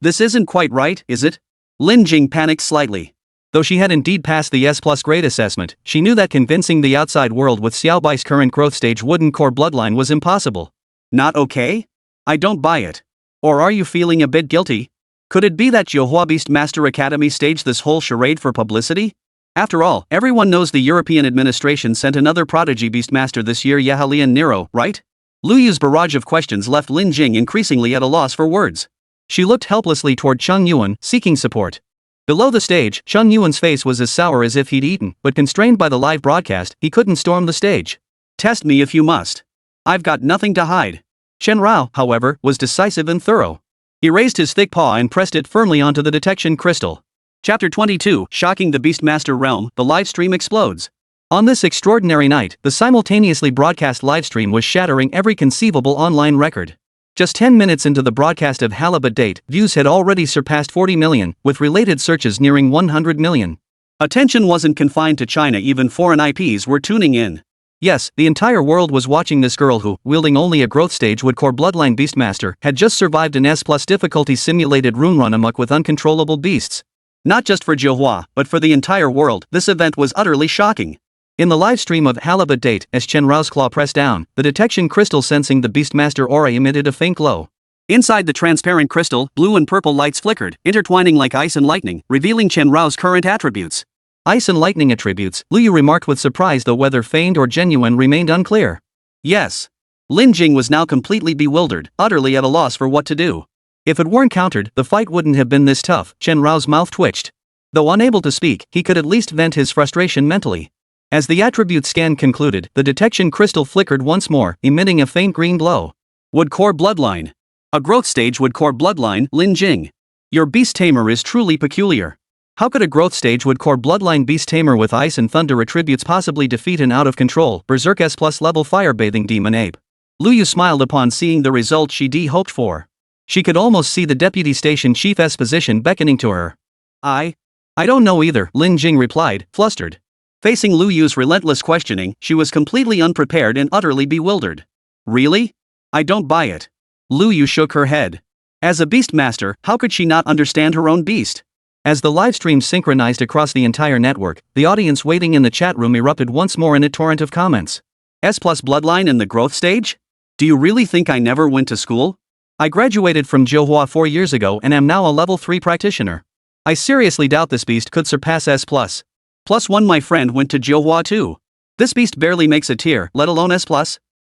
This isn't quite right, is it? Lin Jing panicked slightly. Though she had indeed passed the S+ grade assessment, she knew that convincing the outside world with Xiaobai's current growth stage wooden core bloodline was impossible. Not okay? I don't buy it. Or are you feeling a bit guilty? Could it be that Jiuhua Beastmaster Academy staged this whole charade for publicity? After all, everyone knows the European administration sent another prodigy Beastmaster this year, Yahalian Nero, right? Lu Yu's barrage of questions left Lin Jing increasingly at a loss for words. She looked helplessly toward Cheng Yuan, seeking support. Below the stage, Cheng Yuan's face was as sour as if he'd eaten, but constrained by the live broadcast, he couldn't storm the stage. Test me if you must. I've got nothing to hide. Chen Rao, however, was decisive and thorough. He raised his thick paw and pressed it firmly onto the detection crystal. Chapter 22, Shocking the Beastmaster Realm, the livestream explodes. On this extraordinary night, the simultaneously broadcast livestream was shattering every conceivable online record. Just 10 minutes into the broadcast of Halibut Date, views had already surpassed 40 million, with related searches nearing 100 million. Attention wasn't confined to China, even foreign IPs were tuning in. Yes, the entire world was watching this girl who, wielding only a growth stage wood core bloodline Beastmaster, had just survived an S+ difficulty simulated rune run amok with uncontrollable beasts. Not just for Jiuhua, but for the entire world, this event was utterly shocking. In the livestream of Halibut Date, as Chen Rao's claw pressed down, the detection crystal sensing the Beastmaster aura emitted a faint glow. Inside the transparent crystal, blue and purple lights flickered, intertwining like ice and lightning, revealing Chen Rao's current attributes. Ice and lightning attributes, Lu Yu remarked with surprise, though whether feigned or genuine remained unclear. Yes. Lin Jing was now completely bewildered, utterly at a loss for what to do. If it weren't countered, the fight wouldn't have been this tough. Chen Rao's mouth twitched. Though unable to speak, he could at least vent his frustration mentally. As the attribute scan concluded, the detection crystal flickered once more, emitting a faint green glow. Wood core bloodline. A growth stage wood core bloodline, Lin Jing. Your beast tamer is truly peculiar. How could a growth stage wood core bloodline beast tamer with ice and thunder attributes possibly defeat an out-of-control, berserk S+ level fire-bathing demon ape? Lu Yu smiled upon seeing the result she hoped for. She could almost see the deputy station chief's position beckoning to her. I don't know either, Lin Jing replied, flustered. Facing Lu Yu's relentless questioning, she was completely unprepared and utterly bewildered. Really? I don't buy it. Lu Yu shook her head. As a Beastmaster, how could she not understand her own beast? As the livestream synchronized across the entire network, the audience waiting in the chat room erupted once more in a torrent of comments. S+ bloodline in the growth stage? Do you really think I never went to school? I graduated from Jiuhua 4 years ago and am now a level 3 practitioner. I seriously doubt this beast could surpass S+. +1 my friend went to Jiuhua too. This beast barely makes a tier, let alone S+.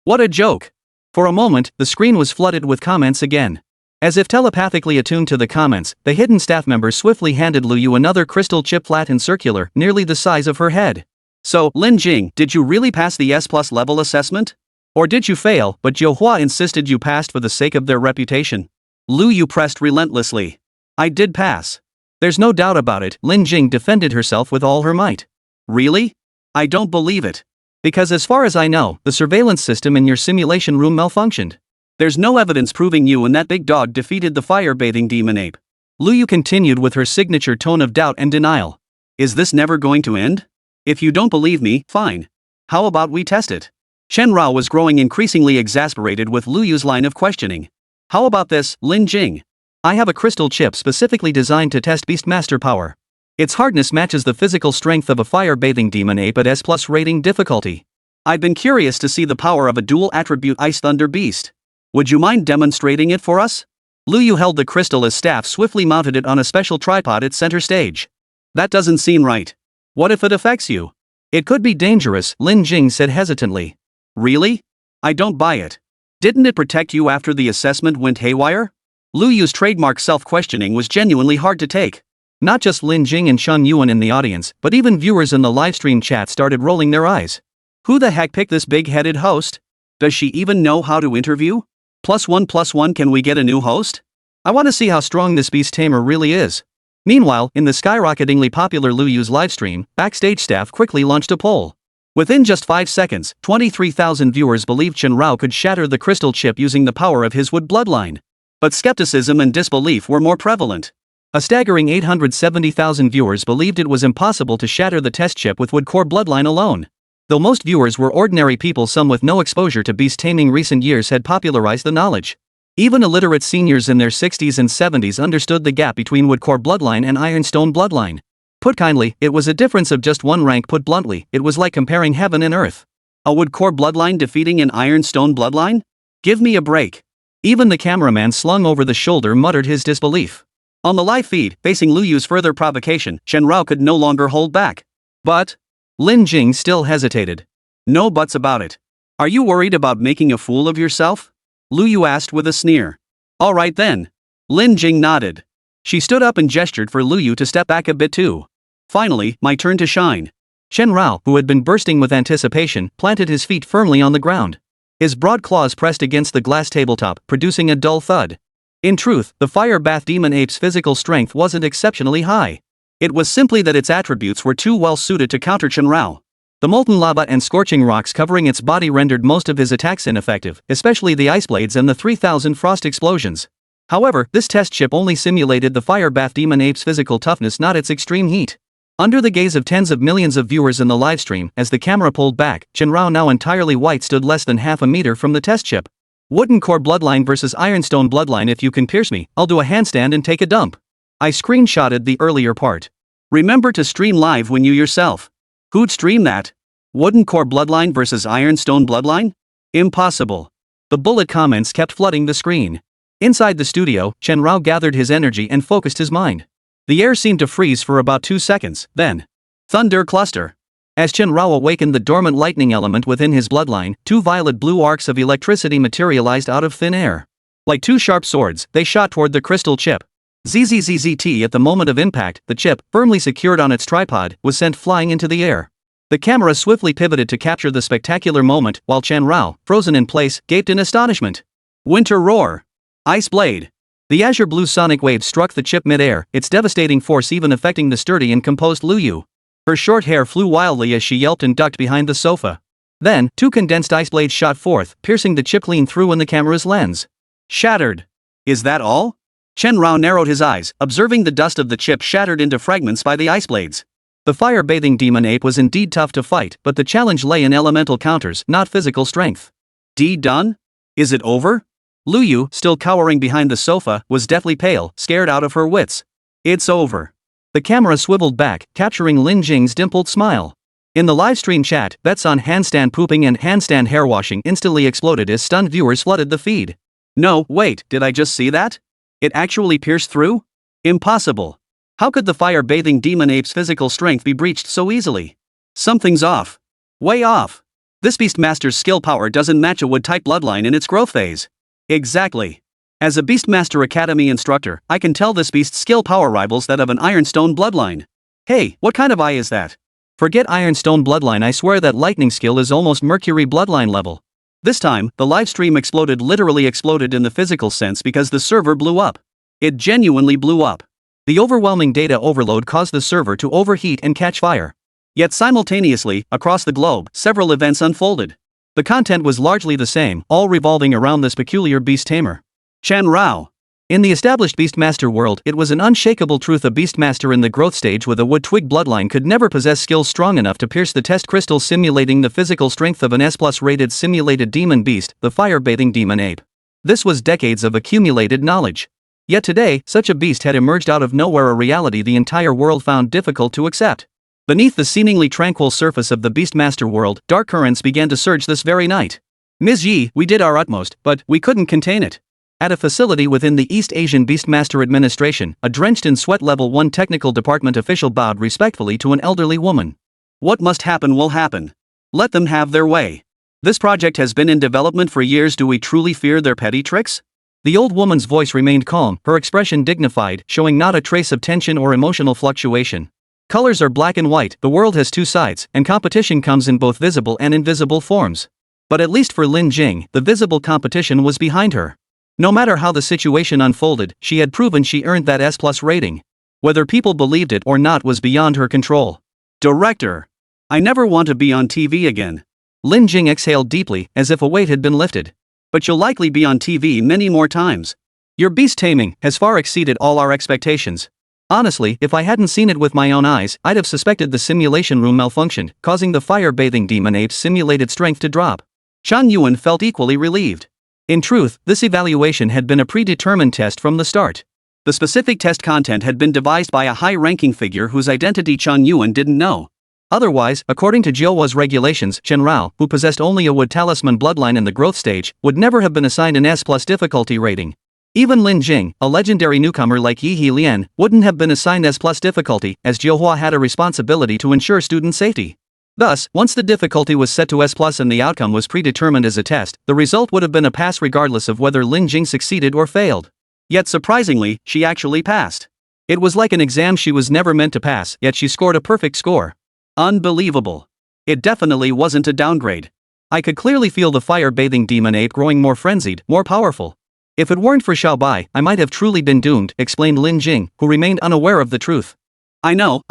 What a joke. For a moment, the screen was flooded with comments again. As if telepathically attuned to the comments, the hidden staff member swiftly handed Lu Yu another crystal chip flat and circular, nearly the size of her head. So, Lin Jing, did you really pass the S+ level assessment? Or did you fail, but Jiuhua insisted you passed for the sake of their reputation? Lu Yu pressed relentlessly. I did pass. There's no doubt about it, Lin Jing defended herself with all her might. Really? I don't believe it. Because as far as I know, the surveillance system in your simulation room malfunctioned. There's no evidence proving you and that big dog defeated the fire-bathing demon ape. Luyu continued with her signature tone of doubt and denial. Is this never going to end? If you don't believe me, fine. How about we test it? Shenrao was growing increasingly exasperated with Luyu's line of questioning. How about this, Lin Jing? I have a crystal chip specifically designed to test Beastmaster power. Its hardness matches the physical strength of a fire-bathing demon ape at S+ rating difficulty. I'd been curious to see the power of a dual-attribute Ice Thunder Beast. Would you mind demonstrating it for us? Luyu held the crystal as staff swiftly mounted it on a special tripod at center stage. That doesn't seem right. What if it affects you? It could be dangerous, Lin Jing said hesitantly. Really? I don't buy it. Didn't it protect you after the assessment went haywire? Luyu's trademark self-questioning was genuinely hard to take. Not just Lin Jing and Shen Yuan in the audience, but even viewers in the livestream chat started rolling their eyes. Who the heck picked this big-headed host? Does she even know how to interview? +1+1, can we get a new host? I want to see how strong this beast tamer really is. Meanwhile, in the skyrocketingly popular Luyu's livestream, backstage staff quickly launched a poll. Within just 5 seconds, 23,000 viewers believed Shenrao could shatter the crystal chip using the power of his wood bloodline. But skepticism and disbelief were more prevalent. A staggering 870,000 viewers believed it was impossible to shatter the test chip with wood core bloodline alone. Though most viewers were ordinary people, some with no exposure to beast taming recent years had popularized the knowledge. Even illiterate seniors in their 60s and 70s understood the gap between wood core bloodline and ironstone bloodline. Put kindly, it was a difference of just one rank. Put bluntly, it was like comparing heaven and earth. A wood core bloodline defeating an ironstone bloodline? Give me a break. Even the cameraman slung over the shoulder muttered his disbelief. On the live feed, facing Luyu's further provocation, Shenrao could no longer hold back. But Lin Jing still hesitated. No buts about it. Are you worried about making a fool of yourself? Luyu asked with a sneer. All right then. Lin Jing nodded. She stood up and gestured for Luyu to step back a bit too. Finally, my turn to shine. Shenrao, who had been bursting with anticipation, planted his feet firmly on the ground. His broad claws pressed against the glass tabletop, producing a dull thud. In truth, the fire bath demon ape's physical strength wasn't exceptionally high. It was simply that its attributes were too well suited to counter Shenrao. The molten lava and scorching rocks covering its body rendered most of his attacks ineffective, especially the ice blades and the 3,000 frost explosions. However, this test chip only simulated the fire bath demon ape's physical toughness, not its extreme heat. Under the gaze of tens of millions of viewers in the livestream, as the camera pulled back, Shenrao, now entirely white, stood less than half a meter from the test chip. Wooden core bloodline versus ironstone bloodline. If you can pierce me, I'll do a handstand and take a dump. I screenshotted the earlier part. Remember to stream live when you yourself. Who'd stream that? Wooden core bloodline versus ironstone bloodline? Impossible. The bullet comments kept flooding the screen. Inside the studio, Shenrao gathered his energy and focused his mind. The air seemed to freeze for about 2 seconds, then thunder cluster. As Shenrao awakened the dormant lightning element within his bloodline, 2 violet-blue arcs of electricity materialized out of thin air. Like 2 sharp swords, they shot toward the crystal chip. ZZZZT. At the moment of impact, the chip, firmly secured on its tripod, was sent flying into the air. The camera swiftly pivoted to capture the spectacular moment, while Shenrao, frozen in place, gaped in astonishment. Winter Roar. Ice Blade. The azure blue sonic wave struck the chip mid-air, its devastating force even affecting the sturdy and composed Luyu. Her short hair flew wildly as she yelped and ducked behind the sofa. Then, 2 condensed ice blades shot forth, piercing the chip clean through in the camera's lens. Shattered. Is that all? Shenrao narrowed his eyes, observing the dust of the chip shattered into fragments by the ice blades. The fire-bathing demon ape was indeed tough to fight, but the challenge lay in elemental counters, not physical strength. Done? Is it over? Luyu, still cowering behind the sofa, was deathly pale, scared out of her wits. It's over. The camera swiveled back, capturing Lin Jing's dimpled smile. In the livestream chat, bets on handstand pooping and handstand hair washing instantly exploded as stunned viewers flooded the feed. No, wait, did I just see that? It actually pierced through? Impossible. How could the fire-bathing demon ape's physical strength be breached so easily? Something's off. Way off. This Beastmaster's skill power doesn't match a wood-type bloodline in its growth phase. Exactly. As a Beastmaster Academy instructor, I can tell this beast's skill power rivals that of an ironstone bloodline. Hey, what kind of eye is that? Forget ironstone bloodline, I swear that lightning skill is almost mercury bloodline level. This time, the livestream literally exploded in the physical sense because the server blew up. It genuinely blew up. The overwhelming data overload caused the server to overheat and catch fire. Yet simultaneously, across the globe, several events unfolded. The content was largely the same, all revolving around this peculiar beast tamer. Chan Rao. In the established Beastmaster world, it was an unshakable truth a Beastmaster in the growth stage with a wood twig bloodline could never possess skills strong enough to pierce the test crystal simulating the physical strength of an S+ rated simulated demon beast, the fire-bathing demon ape. This was decades of accumulated knowledge. Yet today, such a beast had emerged out of nowhere, a reality the entire world found difficult to accept. Beneath the seemingly tranquil surface of the Beastmaster world, dark currents began to surge this very night. Ms. Yi, we did our utmost, but we couldn't contain it. At a facility within the East Asian Beastmaster Administration, a drenched in sweat Level 1 technical department official bowed respectfully to an elderly woman. What must happen will happen. Let them have their way. This project has been in development for years. Do we truly fear their petty tricks? The old woman's voice remained calm, her expression dignified, showing not a trace of tension or emotional fluctuation. Colors are black and white, the world has two sides, and competition comes in both visible and invisible forms. But at least for Lin Jing, the visible competition was behind her. No matter how the situation unfolded, she had proven she earned that S+ rating. Whether people believed it or not was beyond her control. Director. I never want to be on TV again. Lin Jing exhaled deeply, as if a weight had been lifted. But you'll likely be on TV many more times. Your beast taming has far exceeded all our expectations. Honestly, if I hadn't seen it with my own eyes, I'd have suspected the simulation room malfunctioned, causing the fire-bathing demon ape's simulated strength to drop. Shan Yuan felt equally relieved. In truth, this evaluation had been a predetermined test from the start. The specific test content had been devised by a high-ranking figure whose identity Shan Yuan didn't know. Otherwise, according to Jiuhua's regulations, Chen Rao, who possessed only a wood talisman bloodline in the growth stage, would never have been assigned an S+ difficulty rating. Even Lin Jing, a legendary newcomer like Yi He Lian, wouldn't have been assigned S+ difficulty, as Jiuhua had a responsibility to ensure student safety. Thus, once the difficulty was set to S+ and the outcome was predetermined as a test, the result would have been a pass regardless of whether Lin Jing succeeded or failed. Yet surprisingly, she actually passed. It was like an exam she was never meant to pass, yet she scored a perfect score. Unbelievable. It definitely wasn't a downgrade. I could clearly feel the fire-bathing demon ape growing more frenzied, more powerful. If it weren't for Xiao Bai, I might have truly been doomed, explained Lin Jing, who remained unaware of the truth. I know.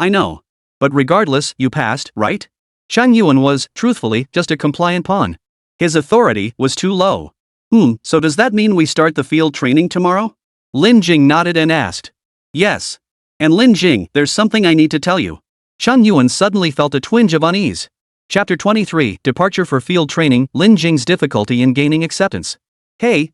But regardless, you passed, right? Shang Yuan was, truthfully, just a compliant pawn. His authority was too low. So does that mean we start the field training tomorrow? Lin Jing nodded and asked. Yes. And Lin Jing, there's something I need to tell you. Shang Yuan suddenly felt a twinge of unease. Chapter 23, Departure for Field Training, Lin Jing's Difficulty in Gaining Acceptance. Hey,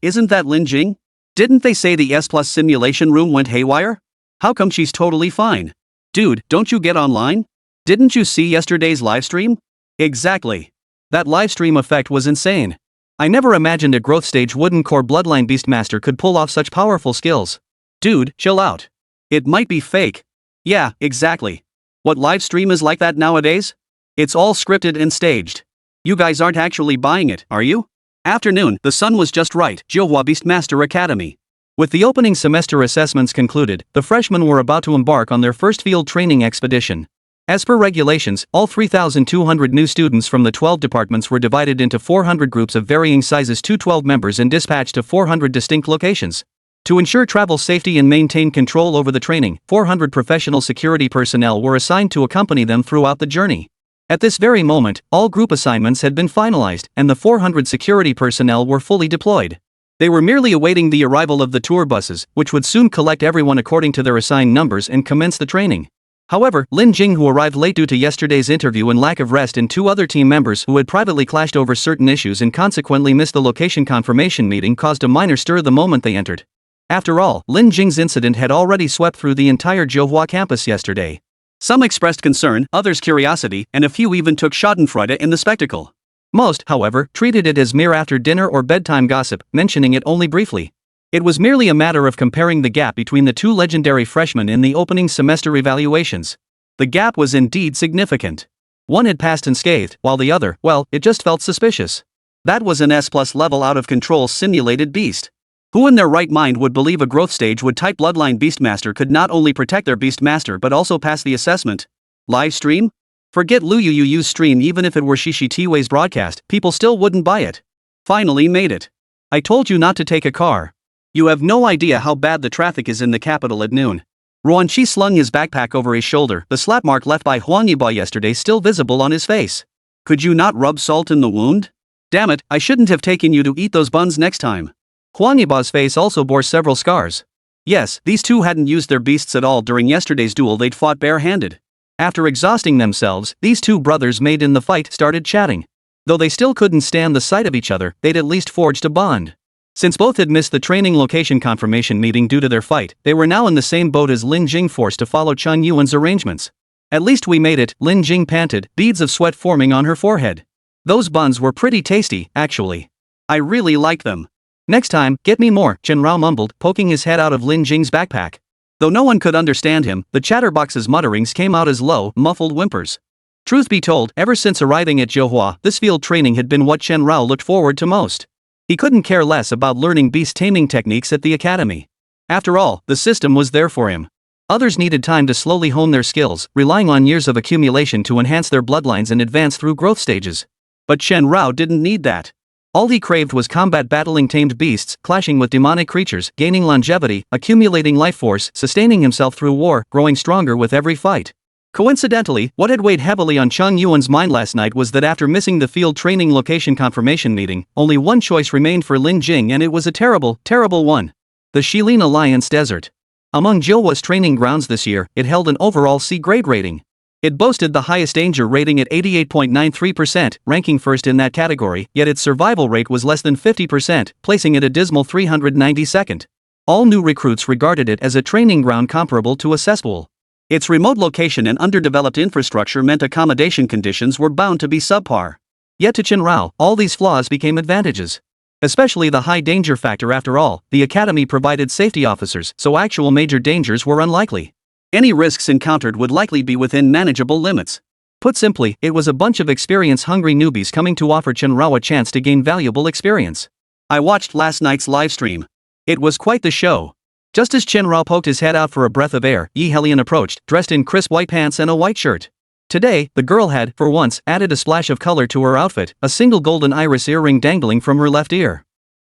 isn't that Lin Jing? Didn't they say the S+ simulation room went haywire? How come she's totally fine? Dude, don't you get online? Didn't you see yesterday's livestream? Exactly. That livestream effect was insane. I never imagined a growth stage wooden core bloodline beastmaster could pull off such powerful skills. Dude, chill out. It might be fake. Yeah, exactly. What livestream is like that nowadays? It's all scripted and staged. You guys aren't actually buying it, are you? Afternoon, the sun was just right, Jiuhua Beastmaster Academy. With the opening semester assessments concluded, the freshmen were about to embark on their first field training expedition. As per regulations, all 3,200 new students from the 12 departments were divided into 400 groups of varying sizes, 212 members, and dispatched to 400 distinct locations. To ensure travel safety and maintain control over the training, 400 professional security personnel were assigned to accompany them throughout the journey. At this very moment, all group assignments had been finalized, and the 400 security personnel were fully deployed. They were merely awaiting the arrival of the tour buses, which would soon collect everyone according to their assigned numbers and commence the training. However, Lin Jing, who arrived late due to yesterday's interview and lack of rest, and two other team members who had privately clashed over certain issues and consequently missed the location confirmation meeting, caused a minor stir the moment they entered. After all, Lin Jing's incident had already swept through the entire Jiuhua campus yesterday. Some expressed concern, others curiosity, and a few even took schadenfreude in the spectacle. Most, however, treated it as mere after-dinner or bedtime gossip, mentioning it only briefly. It was merely a matter of comparing the gap between the two legendary freshmen in the opening semester evaluations. The gap was indeed significant. One had passed unscathed, while the other, well, it just felt suspicious. That was an S+ level out-of-control simulated beast. Who in their right mind would believe a growth stage would type bloodline beastmaster could not only protect their beastmaster but also pass the assessment? Live stream? Forget Lu Yu's stream. Even if it were Shishi Tiwei's broadcast, people still wouldn't buy it. Finally made it. I told you not to take a car. You have no idea how bad the traffic is in the capital at noon. Ruanqi slung his backpack over his shoulder, the slap mark left by Huang Yiba yesterday still visible on his face. Could you not rub salt in the wound? Damn it, I shouldn't have taken you to eat those buns next time. Huang Yiba's face also bore several scars. Yes, these two hadn't used their beasts at all during yesterday's duel they'd fought barehanded. After exhausting themselves, these two brothers made in the fight started chatting. Though they still couldn't stand the sight of each other, they'd at least forged a bond. Since both had missed the training location confirmation meeting due to their fight, they were now in the same boat as Lin Jing, forced to follow Chen Yuan's arrangements. At least we made it, Lin Jing panted, beads of sweat forming on her forehead. Those buns were pretty tasty, actually. I really like them. Next time, get me more, Chen Rao mumbled, poking his head out of Lin Jing's backpack. Though no one could understand him, the chatterbox's mutterings came out as low, muffled whimpers. Truth be told, ever since arriving at Johua, this field training had been what Chen Rao looked forward to most. He couldn't care less about learning beast taming techniques at the academy. After all, the system was there for him. Others needed time to slowly hone their skills, relying on years of accumulation to enhance their bloodlines and advance through growth stages. But Chen Rao didn't need that. All he craved was combat, battling tamed beasts, clashing with demonic creatures, gaining longevity, accumulating life force, sustaining himself through war, growing stronger with every fight. Coincidentally, what had weighed heavily on Cheng Yuan's mind last night was that after missing the field training location confirmation meeting, only one choice remained for Lin Jing, and it was a terrible, terrible one. The Shilin Alliance Desert. Among Jilwa's training grounds this year, it held an overall C grade rating. It boasted the highest danger rating at 88.93%, ranking first in that category, yet its survival rate was less than 50%, placing it a dismal 392nd. All new recruits regarded it as a training ground comparable to a cesspool. Its remote location and underdeveloped infrastructure meant accommodation conditions were bound to be subpar. Yet to Chen Rao, all these flaws became advantages. Especially the high danger factor. After all, the academy provided safety officers, so actual major dangers were unlikely. Any risks encountered would likely be within manageable limits. Put simply, it was a bunch of experience-hungry newbies coming to offer Chen Rao a chance to gain valuable experience. I watched last night's livestream. It was quite the show. Just as Chen Rao poked his head out for a breath of air, Yi Helian approached, dressed in crisp white pants and a white shirt. Today, the girl had, for once, added a splash of color to her outfit, a single golden iris earring dangling from her left ear.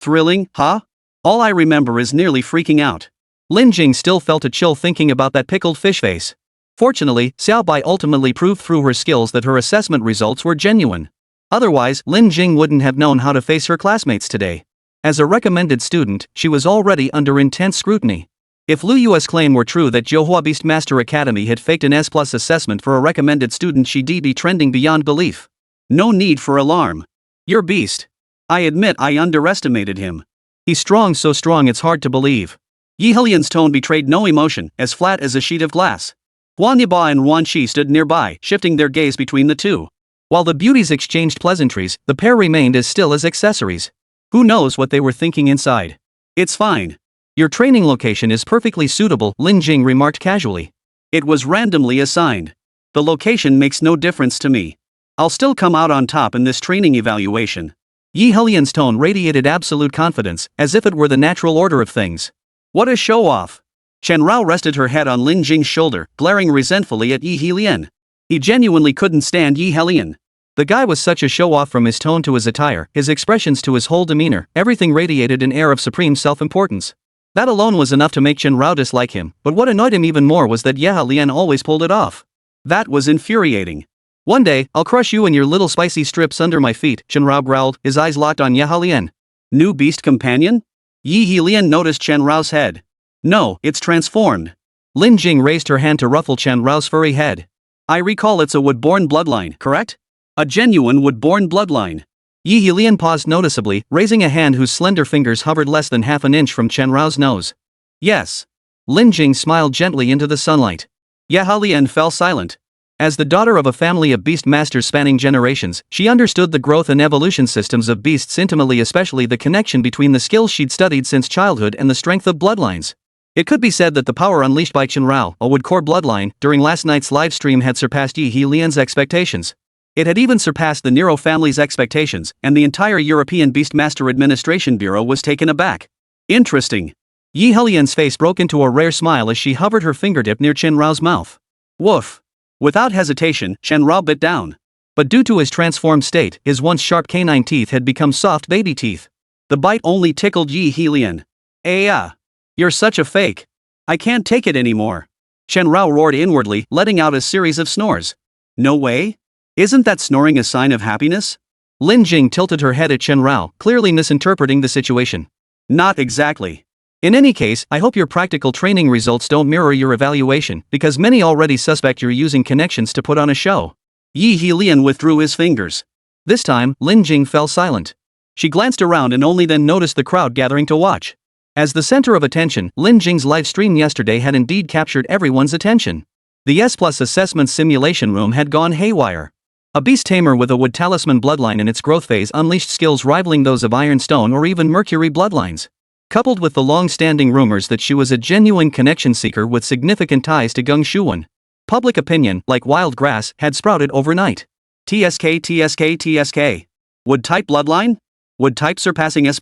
Thrilling, huh? All I remember is nearly freaking out. Lin Jing still felt a chill thinking about that pickled fish face. Fortunately, Xiao Bai ultimately proved through her skills that her assessment results were genuine. Otherwise, Lin Jing wouldn't have known how to face her classmates today. As a recommended student, she was already under intense scrutiny. If Lu Yue's claim were true that Johua Beastmaster Academy had faked an S+ assessment for a recommended student, she'd be trending beyond belief. No need for alarm. Your beast. I admit I underestimated him. He's strong, so strong it's hard to believe. Yi Helian's tone betrayed no emotion, as flat as a sheet of glass. Huan Yiba and Ruanqi stood nearby, shifting their gaze between the two. While the beauties exchanged pleasantries, the pair remained as still as accessories. Who knows what they were thinking inside? It's fine. Your training location is perfectly suitable, Lin Jing remarked casually. It was randomly assigned. The location makes no difference to me. I'll still come out on top in this training evaluation. Yi Helian's tone radiated absolute confidence, as if it were the natural order of things. What a show-off. Chen Rao rested her head on Lin Jing's shoulder, glaring resentfully at Yi Helian. He genuinely couldn't stand Yi Helian. The guy was such a show-off, from his tone to his attire, his expressions to his whole demeanor, everything radiated an air of supreme self-importance. That alone was enough to make Chen Rao dislike him, but what annoyed him even more was that Ye Lian always pulled it off. That was infuriating. One day, I'll crush you and your little spicy strips under my feet, Chen Rao growled, his eyes locked on Ye Lian. New beast companion? Yi Helian noticed Chen Rao's head. No, it's transformed. Lin Jing raised her hand to ruffle Chen Rao's furry head. I recall it's a wood-born bloodline, correct? A genuine wood-born bloodline. Yi Helian paused noticeably, raising a hand whose slender fingers hovered less than half an inch from Chen Rao's nose. Yes. Lin Jing smiled gently into the sunlight. Ye Lian fell silent. As the daughter of a family of beast masters spanning generations, she understood the growth and evolution systems of beasts intimately, especially the connection between the skills she'd studied since childhood and the strength of bloodlines. It could be said that the power unleashed by Chen Rao, a wood-core bloodline, during last night's livestream had surpassed Yi Helian's expectations. It had even surpassed the Nero family's expectations, and the entire European Beastmaster Administration Bureau was taken aback. Interesting. Yi Helian's face broke into a rare smile as she hovered her fingertip near Chen Rao's mouth. Woof. Without hesitation, Chen Rao bit down. But due to his transformed state, his once sharp canine teeth had become soft baby teeth. The bite only tickled Yi Helian. You're such a fake. I can't take it anymore. Chen Rao roared inwardly, letting out a series of snores. No way? Isn't that snoring a sign of happiness? Lin Jing tilted her head at Chen Rao, clearly misinterpreting the situation. Not exactly. In any case, I hope your practical training results don't mirror your evaluation, because many already suspect you're using connections to put on a show. Yi Helian withdrew his fingers. This time, Lin Jing fell silent. She glanced around and only then noticed the crowd gathering to watch. As the center of attention, Lin Jing's live stream yesterday had indeed captured everyone's attention. The S+ assessment simulation room had gone haywire. A beast tamer with a wood talisman bloodline in its growth phase unleashed skills rivaling those of Ironstone or even Mercury bloodlines. Coupled with the long-standing rumors that she was a genuine connection seeker with significant ties to Gung Shuwen, public opinion, like wild grass, had sprouted overnight. TSK. Would type bloodline? Would type surpassing S+?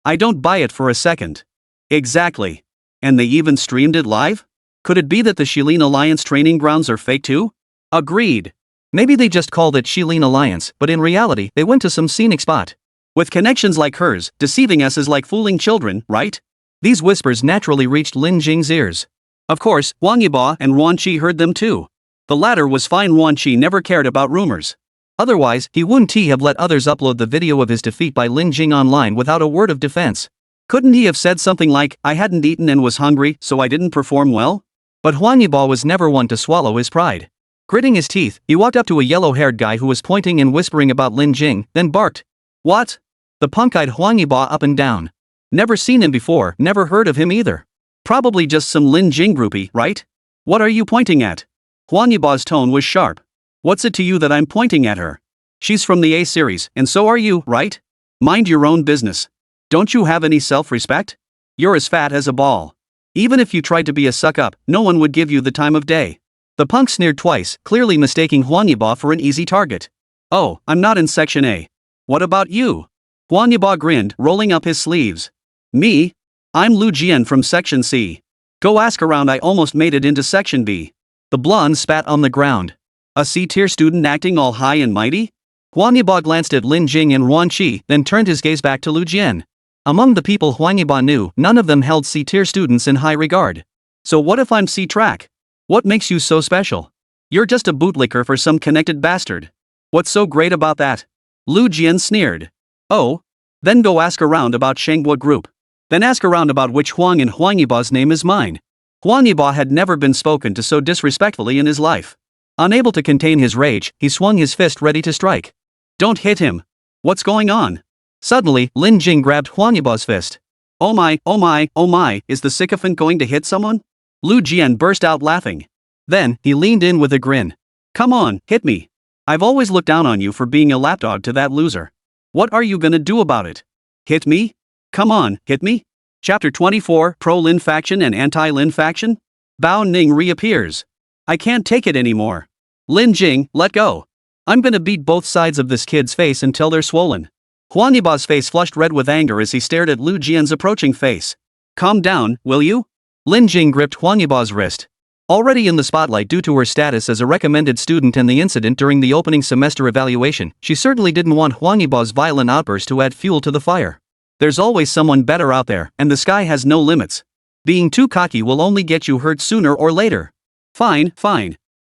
I don't buy it for a second. Exactly. And they even streamed it live? Could it be that the Shilin Alliance training grounds are fake too? Agreed. Maybe they just called it Shilin Alliance, but in reality, they went to some scenic spot. With connections like hers, deceiving us is like fooling children, right? These whispers naturally reached Lin Jing's ears. Of course, Wang Yiba and Ruan Qi heard them too. The latter was fine. Ruan Qi never cared about rumors. Otherwise, he wouldn't have let others upload the video of his defeat by Lin Jing online without a word of defense. Couldn't he have said something like, I hadn't eaten and was hungry, so I didn't perform well? But Huan Yiba was never one to swallow his pride. Gritting his teeth, he walked up to a yellow-haired guy who was pointing and whispering about Lin Jing, then barked. What? The punk-eyed Huan Yiba up and down. Never seen him before, never heard of him either. Probably just some Lin Jing groupie, right? What are you pointing at? Huan Yiba's tone was sharp. What's it to you that I'm pointing at her? She's from the A series, and so are you, right? Mind your own business. Don't you have any self-respect? You're as fat as a ball. Even if you tried to be a suck-up, no one would give you the time of day. The punk sneered twice, clearly mistaking Huan Yiba for an easy target. Oh, I'm not in Section A. What about you? Huan Yiba grinned, rolling up his sleeves. Me? I'm Lu Jian from Section C. Go ask around. I almost made it into Section B. The blonde spat on the ground. A C-tier student acting all high and mighty? Huan Yiba glanced at Lin Jing and Ruan Qi, then turned his gaze back to Lu Jian. Among the people Huan Yiba knew, none of them held C-tier students in high regard. So what if I'm C-track? What makes you so special? You're just a bootlicker for some connected bastard. What's so great about that? Lu Jian sneered. Oh? Then go ask around about Shenghua Group. Then ask around about which Huang in Huang Yiba's name is mine. Huang Yiba had never been spoken to so disrespectfully in his life. Unable to contain his rage, he swung his fist ready to strike. Don't hit him. What's going on? Suddenly, Lin Jing grabbed Huang Yiba's fist. Oh my, is the sycophant going to hit someone? Lu Jian burst out laughing. Then, he leaned in with a grin. Come on, hit me. I've always looked down on you for being a lapdog to that loser. What are you gonna do about it? Hit me? Come on, hit me? Chapter 24, Pro-Lin Faction and Anti-Lin Faction? Bao Ning reappears. I can't take it anymore. Lin Jing, let go. I'm gonna beat both sides of this kid's face until they're swollen. Huan Yiba's face flushed red with anger as he stared at Lu Jian's approaching face. Calm down, will you? Lin Jing gripped Huan Yiba's wrist. Already in the spotlight due to her status as a recommended student and the incident during the opening semester evaluation, she certainly didn't want Huan Yiba's violent outburst to add fuel to the fire. There's always someone better out there, and the sky has no limits. Being too cocky will only get you hurt sooner or later. Fine.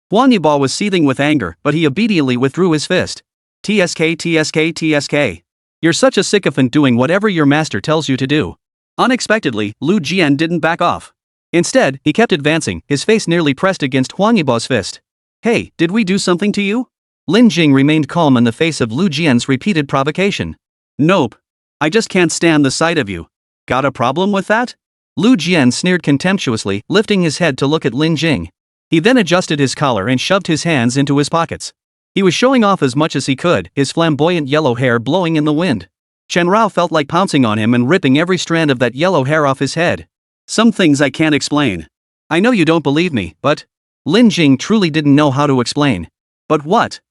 Huan Yiba was seething with anger, but he obediently withdrew his fist. TSK. You're such a sycophant doing whatever your master tells you to do. Unexpectedly, Lu Jian didn't back off. Instead, he kept advancing, his face nearly pressed against Huan Yiba's fist. Hey, did we do something to you? Lin Jing remained calm in the face of Lu Jian's repeated provocation. Nope. I just can't stand the sight of you. Got a problem with that? Lu Jian sneered contemptuously, lifting his head to look at Lin Jing. He then adjusted his collar and shoved his hands into his pockets. He was showing off as much as he could, his flamboyant yellow hair blowing in the wind. Chen Rao felt like pouncing on him and ripping every strand of that yellow hair off his head. Some things I can't explain. I know you don't believe me, but... Lin Jing truly didn't know how to explain. But what?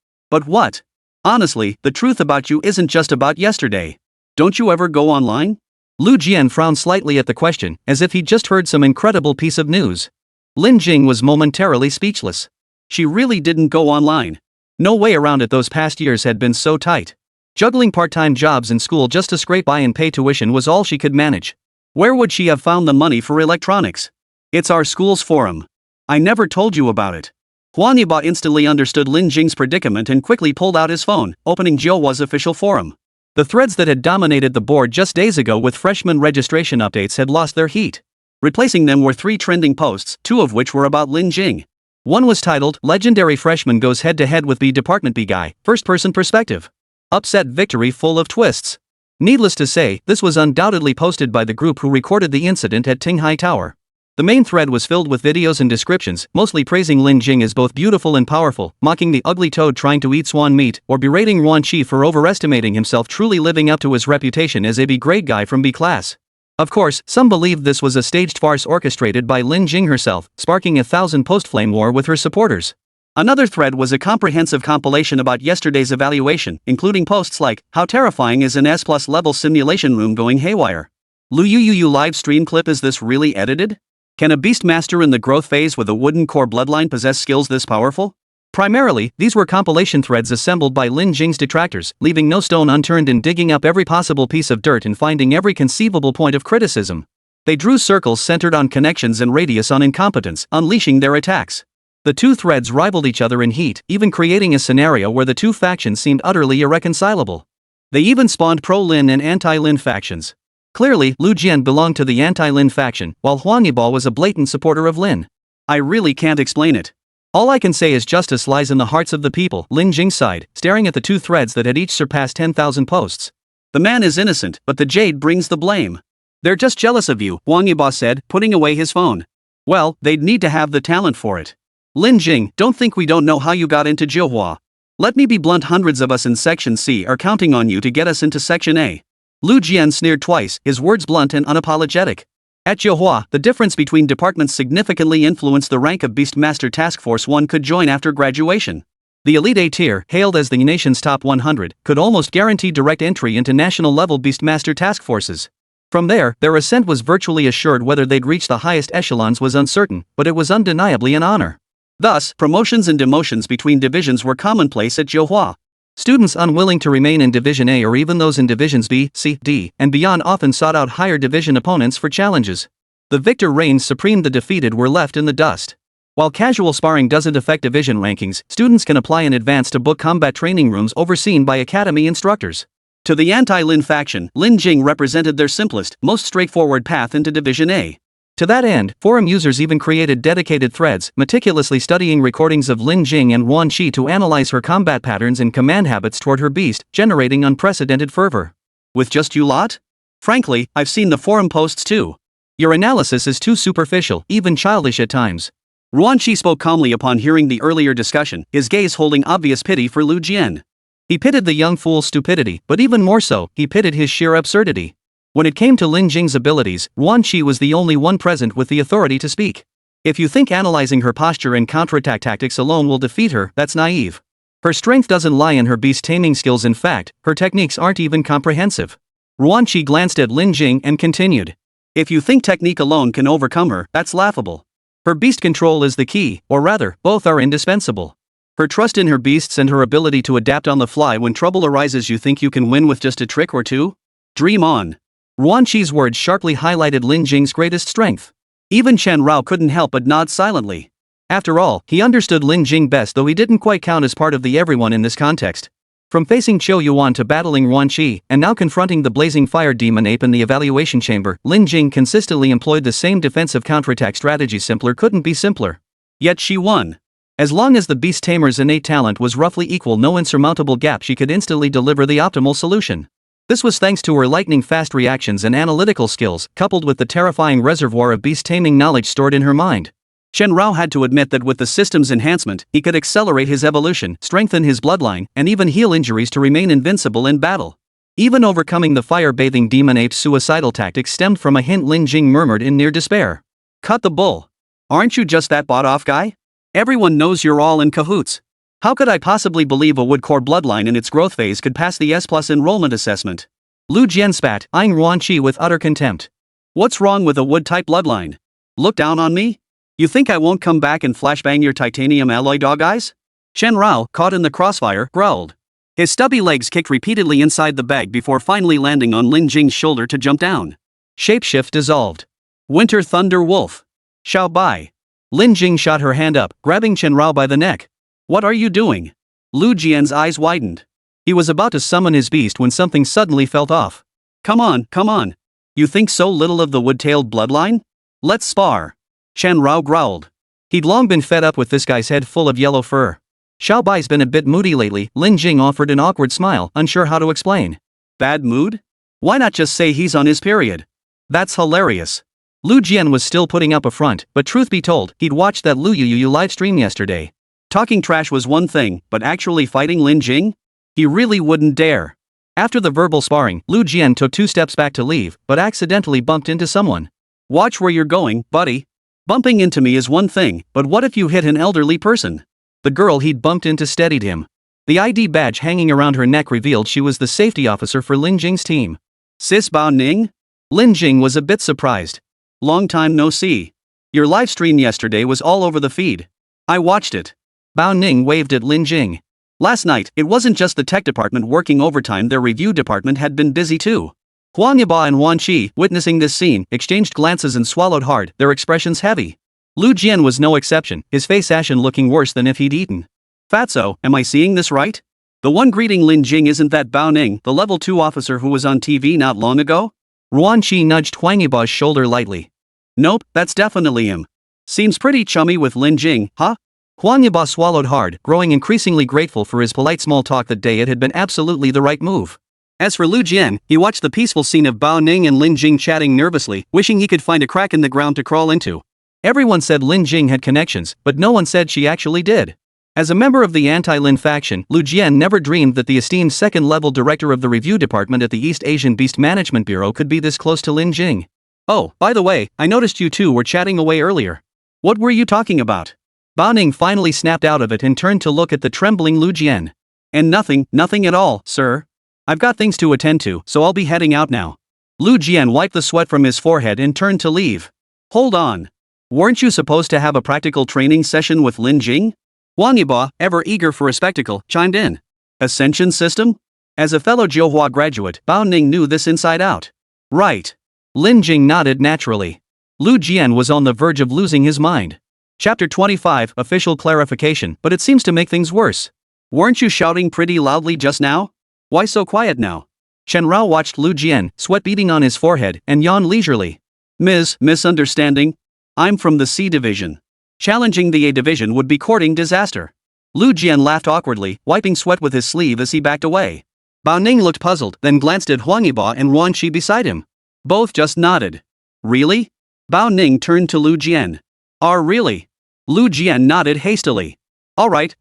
Honestly, the truth about you isn't just about yesterday. Don't you ever go online? Lu Jian frowned slightly at the question, as if he'd just heard some incredible piece of news. Lin Jing was momentarily speechless. She really didn't go online. No way around it. Those past years had been so tight. Juggling part-time jobs in school just to scrape by and pay tuition was all she could manage. Where would she have found the money for electronics? It's our school's forum. I never told you about it. Huang Yiba instantly understood Lin Jing's predicament and quickly pulled out his phone, opening Jiuhua's official forum. The threads that had dominated the board just days ago with freshman registration updates had lost their heat. Replacing them were 3 trending posts, 2 of which were about Lin Jing. One was titled, Legendary Freshman Goes Head-to-Head with B Department B Guy, First-Person Perspective. Upset Victory Full of Twists. Needless to say, this was undoubtedly posted by the group who recorded the incident at Tinghai Tower. The main thread was filled with videos and descriptions, mostly praising Lin Jing as both beautiful and powerful, mocking the ugly toad trying to eat swan meat, or berating Yuan Qi for overestimating himself, truly living up to his reputation as a B-grade guy from B class. Of course, some believed this was a staged farce orchestrated by Lin Jing herself, sparking a 1000-post flame war with her supporters. Another thread was a comprehensive compilation about yesterday's evaluation, including posts like, how terrifying is an S+ level simulation room going haywire? Lu Yu live stream clip, is this really edited? Can a Beastmaster in the growth phase with a wooden core bloodline possess skills this powerful? Primarily, these were compilation threads assembled by Lin Jing's detractors, leaving no stone unturned in digging up every possible piece of dirt and finding every conceivable point of criticism. They drew circles centered on connections and radius on incompetence, unleashing their attacks. The 2 threads rivaled each other in heat, even creating a scenario where the 2 factions seemed utterly irreconcilable. They even spawned pro-Lin and anti-Lin factions. Clearly, Lu Jian belonged to the anti-Lin faction, while Huang Yiba was a blatant supporter of Lin. I really can't explain it. All I can say is justice lies in the hearts of the people, Lin Jing sighed, staring at the 2 threads that had each surpassed 10,000 posts. The man is innocent, but the jade brings the blame. They're just jealous of you, Huang Yiba said, putting away his phone. Well, they'd need to have the talent for it. Lin Jing, don't think we don't know how you got into Jiuhua. Let me be blunt, hundreds of us in Section C are counting on you to get us into Section A. Lu Jian sneered twice, his words blunt and unapologetic. At Jiuhua, the difference between departments significantly influenced the rank of Beastmaster Task Force one could join after graduation. The Elite A tier, hailed as the nation's top 100, could almost guarantee direct entry into national-level Beastmaster task forces. From there, their ascent was virtually assured. Whether they'd reach the highest echelons was uncertain, but it was undeniably an honor. Thus, promotions and demotions between divisions were commonplace at Jiuhua. Students unwilling to remain in Division A or even those in Divisions B, C, D, and beyond often sought out higher division opponents for challenges. The victor reigned supreme, the defeated were left in the dust. While casual sparring doesn't affect division rankings, students can apply in advance to book combat training rooms overseen by academy instructors. To the anti-Lin faction, Lin Jing represented their simplest, most straightforward path into Division A. To that end, forum users even created dedicated threads, meticulously studying recordings of Lin Jing and Yuan Qi to analyze her combat patterns and command habits toward her beast, generating unprecedented fervor. With just you lot? Frankly, I've seen the forum posts too. Your analysis is too superficial, even childish at times. Yuan Qi spoke calmly upon hearing the earlier discussion, his gaze holding obvious pity for Lu Jian. He pitted the young fool's stupidity, but even more so, he pitted his sheer absurdity. When it came to Lin Jing's abilities, Yuan Qi was the only one present with the authority to speak. If you think analyzing her posture and counterattack tactics alone will defeat her, that's naive. Her strength doesn't lie in her beast-taming skills. In fact, her techniques aren't even comprehensive. Yuan Qi glanced at Lin Jing and continued. If you think technique alone can overcome her, that's laughable. Her beast control is the key, or rather, both are indispensable. Her trust in her beasts and her ability to adapt on the fly when trouble arises. You think you can win with just a trick or two? Dream on. Yuan Qi's words sharply highlighted Lin Jing's greatest strength. Even Chen Rao couldn't help but nod silently. After all, he understood Lin Jing best, though he didn't quite count as part of the everyone in this context. From facing Qiu Yuan to battling Yuan Qi, and now confronting the blazing fire demon ape in the evaluation chamber, Lin Jing consistently employed the same defensive counterattack strategy. Simpler couldn't be simpler. Yet she won. As long as the beast tamer's innate talent was roughly equal, no insurmountable gap, she could instantly deliver the optimal solution. This was thanks to her lightning-fast reactions and analytical skills, coupled with the terrifying reservoir of beast-taming knowledge stored in her mind. Chen Rao had to admit that with the system's enhancement, he could accelerate his evolution, strengthen his bloodline, and even heal injuries to remain invincible in battle. Even overcoming the fire-bathing demon ape's suicidal tactics stemmed from a hint Lin Jing murmured in near despair. Cut the bull. Aren't you just that bought-off guy? Everyone knows you're all in cahoots. How could I possibly believe a wood core bloodline in its growth phase could pass the S+ enrollment assessment? Lu Jian spat, eyeing Yuan Qi with utter contempt. What's wrong with a wood-type bloodline? Look down on me? You think I won't come back and flashbang your titanium alloy dog eyes? Chen Rao, caught in the crossfire, growled. His stubby legs kicked repeatedly inside the bag before finally landing on Lin Jing's shoulder to jump down. Shapeshift dissolved. Winter Thunder Wolf. Xiao Bai. Lin Jing shot her hand up, grabbing Chen Rao by the neck. What are you doing? Lu Jian's eyes widened. He was about to summon his beast when something suddenly felt off. Come on, come on. You think so little of the wood-tailed bloodline? Let's spar. Chen Rao growled. He'd long been fed up with this guy's head full of yellow fur. Xiao Bai's been a bit moody lately. Lin Jing offered an awkward smile, unsure how to explain. Bad mood? Why not just say he's on his period? That's hilarious. Lu Jian was still putting up a front, but truth be told, he'd watched that Lu Yu livestream yesterday. Talking trash was one thing, but actually fighting Lin Jing? He really wouldn't dare. After the verbal sparring, Lu Jian took 2 steps back to leave, but accidentally bumped into someone. Watch where you're going, buddy. Bumping into me is one thing, but what if you hit an elderly person? The girl he'd bumped into steadied him. The ID badge hanging around her neck revealed she was the safety officer for Lin Jing's team. Sis Bao Ning? Lin Jing was a bit surprised. Long time no see. Your livestream yesterday was all over the feed. I watched it. Bao Ning waved at Lin Jing. Last night, it wasn't just the tech department working overtime, their review department had been busy too. Huang Yaba and Wan Qi, witnessing this scene, exchanged glances and swallowed hard, their expressions heavy. Lu Jian was no exception, his face ashen, looking worse than if he'd eaten. Fatso, am I seeing this right? The one greeting Lin Jing isn't that Bao Ning, the level 2 officer who was on TV not long ago? Ruan Qi nudged Huang Yiba's shoulder lightly. Nope, that's definitely him. Seems pretty chummy with Lin Jing, huh? Huang Yiba swallowed hard, growing increasingly grateful for his polite small talk that day. It had been absolutely the right move. As for Lu Jian, he watched the peaceful scene of Bao Ning and Lin Jing chatting nervously, wishing he could find a crack in the ground to crawl into. Everyone said Lin Jing had connections, but no one said she actually did. As a member of the anti-Lin faction, Lu Jian never dreamed that the esteemed second-level director of the review department at the East Asian Beast Management Bureau could be this close to Lin Jing. Oh, by the way, I noticed you two were chatting away earlier. What were you talking about? Bao Ning finally snapped out of it and turned to look at the trembling Lu Jian. And nothing at all, sir. I've got things to attend to, so I'll be heading out now. Lu Jian wiped the sweat from his forehead and turned to leave. Hold on. Weren't you supposed to have a practical training session with Lin Jing? Wang Yiba, ever eager for a spectacle, chimed in. Ascension system? As a fellow Jiuhua graduate, Bao Ning knew this inside out. Right. Lin Jing nodded naturally. Lu Jian was on the verge of losing his mind. Chapter 25, Official Clarification, but it seems to make things worse. Weren't you shouting pretty loudly just now? Why so quiet now? Chen Rao watched Lu Jian, sweat beading on his forehead, and yawned leisurely. Misunderstanding? I'm from the C Division. Challenging the A Division would be courting disaster. Lu Jian laughed awkwardly, wiping sweat with his sleeve as he backed away. Bao Ning looked puzzled, then glanced at Huang Yiba and Ruan Qi beside him. Both just nodded. Really? Bao Ning turned to Lu Jian. Really? Lu Jian nodded hastily. Alright.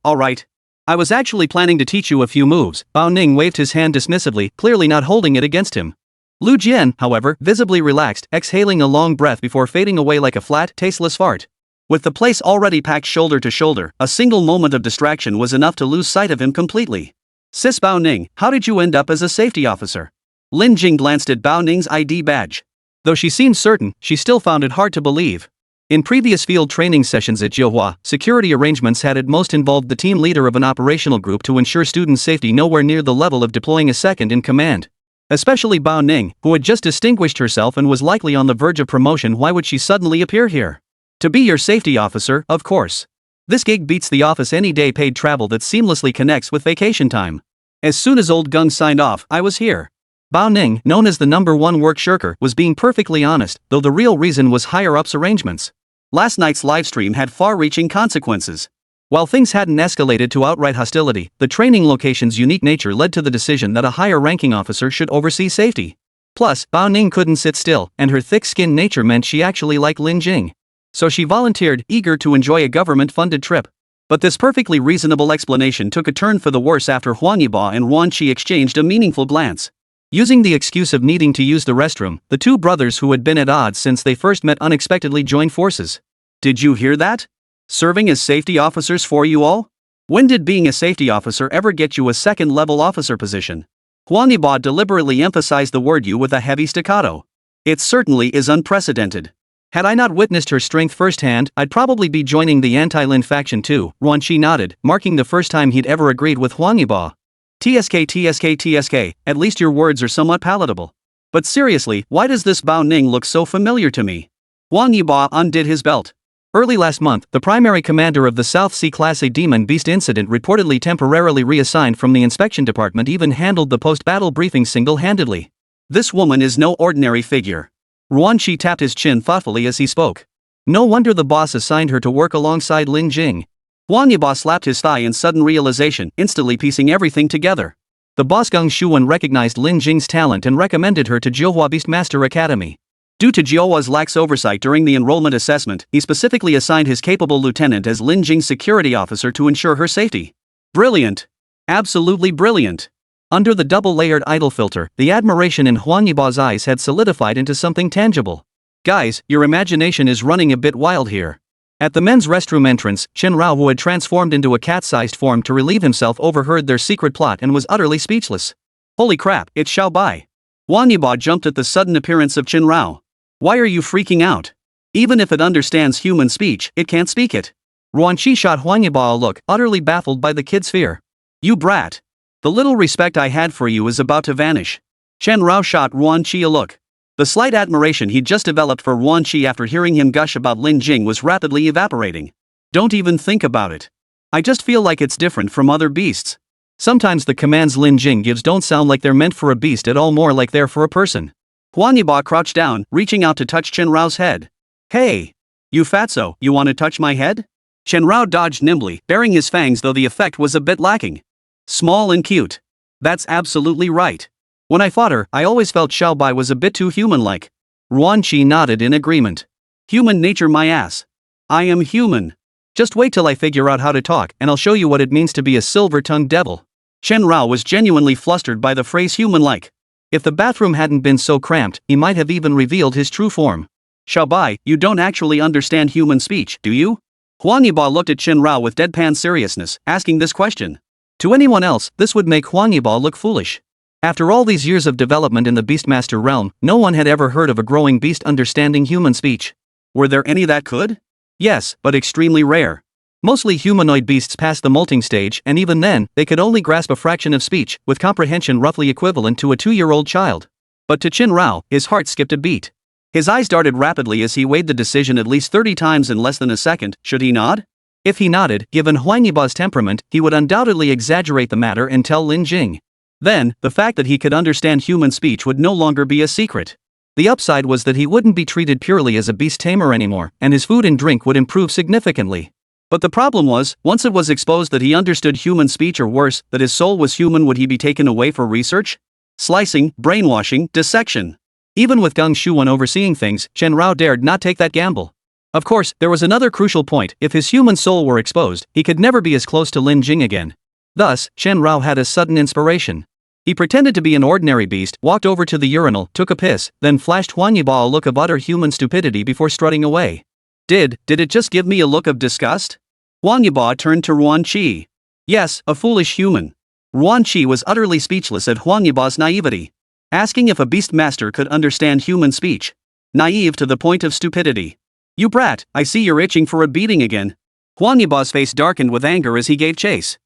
I was actually planning to teach you a few moves. Bao Ning waved his hand dismissively, clearly not holding it against him. Lu Jian, however, visibly relaxed, exhaling a long breath before fading away like a flat, tasteless fart. With the place already packed shoulder to shoulder, a single moment of distraction was enough to lose sight of him completely. Sis Bao Ning, how did you end up as a safety officer? Lin Jing glanced at Bao Ning's ID badge. Though she seemed certain, she still found it hard to believe. In previous field training sessions at Jiuhua, security arrangements had at most involved the team leader of an operational group to ensure student safety, nowhere near the level of deploying a second in command. Especially Bao Ning, who had just distinguished herself and was likely on the verge of promotion. Why would she suddenly appear here? To be your safety officer, of course. This gig beats the office any day, paid travel that seamlessly connects with vacation time. As soon as old Gung signed off, I was here. Bao Ning, known as the #1 work shirker, was being perfectly honest, though the real reason was higher-ups' arrangements. Last night's livestream had far-reaching consequences. While things hadn't escalated to outright hostility, the training location's unique nature led to the decision that a higher-ranking officer should oversee safety. Plus, Bao Ning couldn't sit still, and her thick-skinned nature meant she actually liked Lin Jing. So she volunteered, eager to enjoy a government-funded trip. But this perfectly reasonable explanation took a turn for the worse after Huang Yiba and Ruan Qi exchanged a meaningful glance. Using the excuse of needing to use the restroom, the two brothers who had been at odds since they first met unexpectedly joined forces. Did you hear that? Serving as safety officers for you all? When did being a safety officer ever get you a second-level officer position? Huang Yiba deliberately emphasized the word "you" with a heavy staccato. It certainly is unprecedented. Had I not witnessed her strength firsthand, I'd probably be joining the anti-Lin faction too. Ruan Qi nodded, marking the first time he'd ever agreed with Huang Yiba. TSK, at least your words are somewhat palatable. But seriously, why does this Bao Ning look so familiar to me? Huang Yiba undid his belt. Early last month, the primary commander of the South Sea Class A Demon Beast incident reportedly temporarily reassigned from the inspection department even handled the post-battle briefing single-handedly. This woman is no ordinary figure. Ruanqi tapped his chin thoughtfully as he spoke. No wonder the boss assigned her to work alongside Lin Jing. Huang Yiba slapped his thigh in sudden realization, instantly piecing everything together. The boss Geng Shuwen recognized Lin Jing's talent and recommended her to Jiuhua Beastmaster Academy. Due to Jiuhua's lax oversight during the enrollment assessment, he specifically assigned his capable lieutenant as Lin Jing's security officer to ensure her safety. Brilliant. Absolutely brilliant. Under the double-layered idol filter, the admiration in Huang Yiba's eyes had solidified into something tangible. Guys, your imagination is running a bit wild here. At the men's restroom entrance, Chen Rao, who had transformed into a cat-sized form to relieve himself, overheard their secret plot and was utterly speechless. Holy crap, it's Xiao Bai. Huang Yiba jumped at the sudden appearance of Chen Rao. Why are you freaking out? Even if it understands human speech, it can't speak it. Ruanqi shot Huang Yiba a look, utterly baffled by the kid's fear. You brat. The little respect I had for you is about to vanish. Chen Rao shot Ruanqi a look. The slight admiration he'd just developed for Ruanqi after hearing him gush about Lin Jing was rapidly evaporating. Don't even think about it. I just feel like it's different from other beasts. Sometimes the commands Lin Jing gives don't sound like they're meant for a beast at all, more like they're for a person. Huang Yiba crouched down, reaching out to touch Chen Rao's head. Hey! You fatso, you want to touch my head? Chen Rao dodged nimbly, baring his fangs, though the effect was a bit lacking. Small and cute. That's absolutely right. When I fought her, I always felt Xiao Bai was a bit too human-like. Ruanqi nodded in agreement. Human nature, my ass. I am human. Just wait till I figure out how to talk and I'll show you what it means to be a silver-tongued devil. Chen Rao was genuinely flustered by the phrase human-like. If the bathroom hadn't been so cramped, he might have even revealed his true form. Xiao Bai, you don't actually understand human speech, do you? Huang Yiba looked at Chen Rao with deadpan seriousness, asking this question. To anyone else, this would make Huang Yiba look foolish. After all these years of development in the Beastmaster realm, no one had ever heard of a growing beast understanding human speech. Were there any that could? Yes, but extremely rare. Mostly humanoid beasts past the molting stage, and even then, they could only grasp a fraction of speech, with comprehension roughly equivalent to a 2-year-old child. But to Chen Rao, his heart skipped a beat. His eyes darted rapidly as he weighed the decision at least 30 times in less than a second. Should he nod? If he nodded, given Huang Yiba's temperament, he would undoubtedly exaggerate the matter and tell Lin Jing. Then, the fact that he could understand human speech would no longer be a secret. The upside was that he wouldn't be treated purely as a beast tamer anymore, and his food and drink would improve significantly. But the problem was, once it was exposed that he understood human speech, or worse, that his soul was human, would he be taken away for research? Slicing, brainwashing, dissection. Even with Geng Shuwen overseeing things, Chen Rao dared not take that gamble. Of course, there was another crucial point: if his human soul were exposed, he could never be as close to Lin Jing again. Thus, Chen Rao had a sudden inspiration. He pretended to be an ordinary beast, walked over to the urinal, took a piss, then flashed Huang Yiba a look of utter human stupidity before strutting away. Did it just give me a look of disgust? Huang Yiba turned to Ruanqi. Yes, a foolish human. Ruanqi was utterly speechless at Huang Yiba's naivety. Asking if a beast master could understand human speech. Naive to the point of stupidity. You brat, I see you're itching for a beating again. Huang Yiba's face darkened with anger as he gave chase.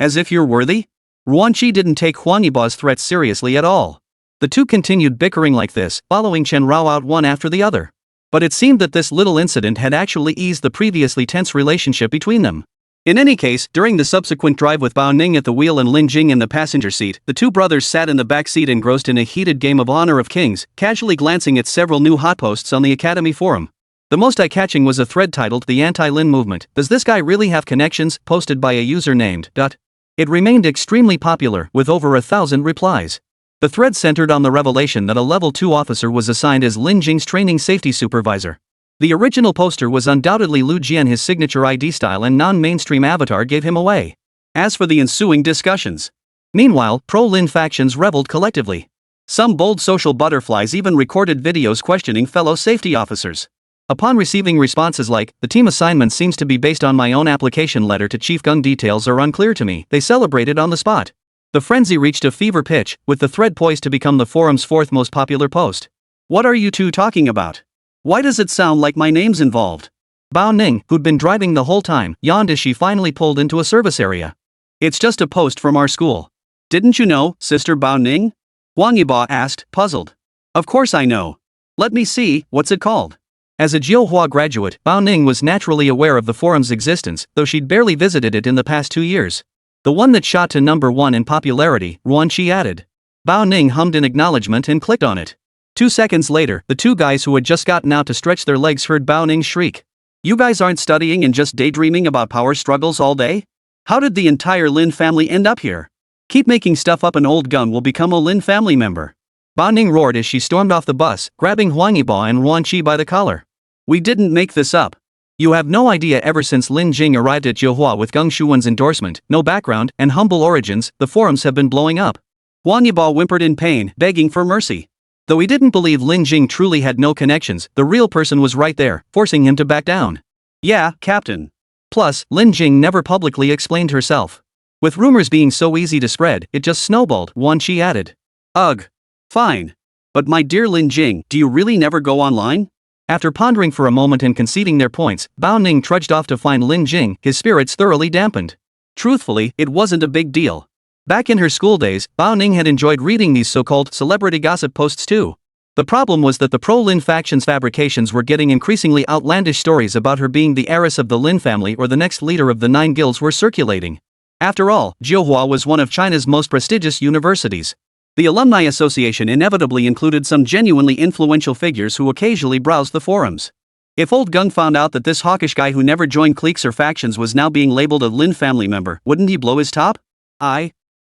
As if you're worthy? Ruanqi didn't take Huang Yiba's threats seriously at all. The two continued bickering like this, following Chen Rao out one after the other. But it seemed that this little incident had actually eased the previously tense relationship between them. In any case, during the subsequent drive with Bao Ning at the wheel and Lin Jing in the passenger seat, the two brothers sat in the back seat engrossed in a heated game of Honor of Kings, casually glancing at several new hotposts on the Academy forum. The most eye-catching was a thread titled "The Anti-Lin Movement. Does this guy really have connections?" posted by a user named . It remained extremely popular, with over 1,000 replies. The thread centered on the revelation that a Level 2 officer was assigned as Lin Jing's training safety supervisor. The original poster was undoubtedly Lu Jian. His signature ID style and non-mainstream avatar gave him away. As for the ensuing discussions. Meanwhile, pro-Lin factions reveled collectively. Some bold social butterflies even recorded videos questioning fellow safety officers. Upon receiving responses like, "The team assignment seems to be based on my own application letter to Chief Geng, details are unclear to me," they celebrated on the spot. The frenzy reached a fever pitch, with the thread poised to become the forum's 4th most popular post. What are you two talking about? Why does it sound like my name's involved? Bao Ning, who'd been driving the whole time, yawned as she finally pulled into a service area. It's just a post from our school. Didn't you know, Sister Bao Ning? Huang Yiba asked, puzzled. Of course I know. Let me see, what's it called? As a Jiuhua graduate, Bao Ning was naturally aware of the forum's existence, though she'd barely visited it in the past 2 years. The one that shot to number 1 in popularity, Ruanqi added. Bao Ning hummed in acknowledgement and clicked on it. 2 seconds later, the two guys who had just gotten out to stretch their legs heard Bao Ning shriek. You guys aren't studying and just daydreaming about power struggles all day? How did the entire Lin family end up here? Keep making stuff up and old gun will become a Lin family member. Bao Ning roared as she stormed off the bus, grabbing Huang Yibo and Ruanqi by the collar. We didn't make this up. You have no idea. Ever since Lin Jing arrived at Jiuhua with Geng Shuwen's endorsement, no background, and humble origins, the forums have been blowing up. Huang Yibo whimpered in pain, begging for mercy. Though he didn't believe Lin Jing truly had no connections, the real person was right there, forcing him to back down. Yeah, Captain. Plus, Lin Jing never publicly explained herself. With rumors being so easy to spread, it just snowballed, Ruanqi added. Ugh. Fine. But my dear Lin Jing, do you really never go online? After pondering for a moment and conceding their points, Bao Ning trudged off to find Lin Jing, his spirits thoroughly dampened. Truthfully, it wasn't a big deal. Back in her school days, Bao Ning had enjoyed reading these so-called celebrity gossip posts too. The problem was that the pro-Lin faction's fabrications were getting increasingly outlandish. Stories about her being the heiress of the Lin family or the next leader of the 9 guilds were circulating. After all, Jiuhua was one of China's most prestigious universities. The Alumni Association inevitably included some genuinely influential figures who occasionally browsed the forums. If old Gung found out that this hawkish guy who never joined cliques or factions was now being labeled a Lin family member, wouldn't he blow his top?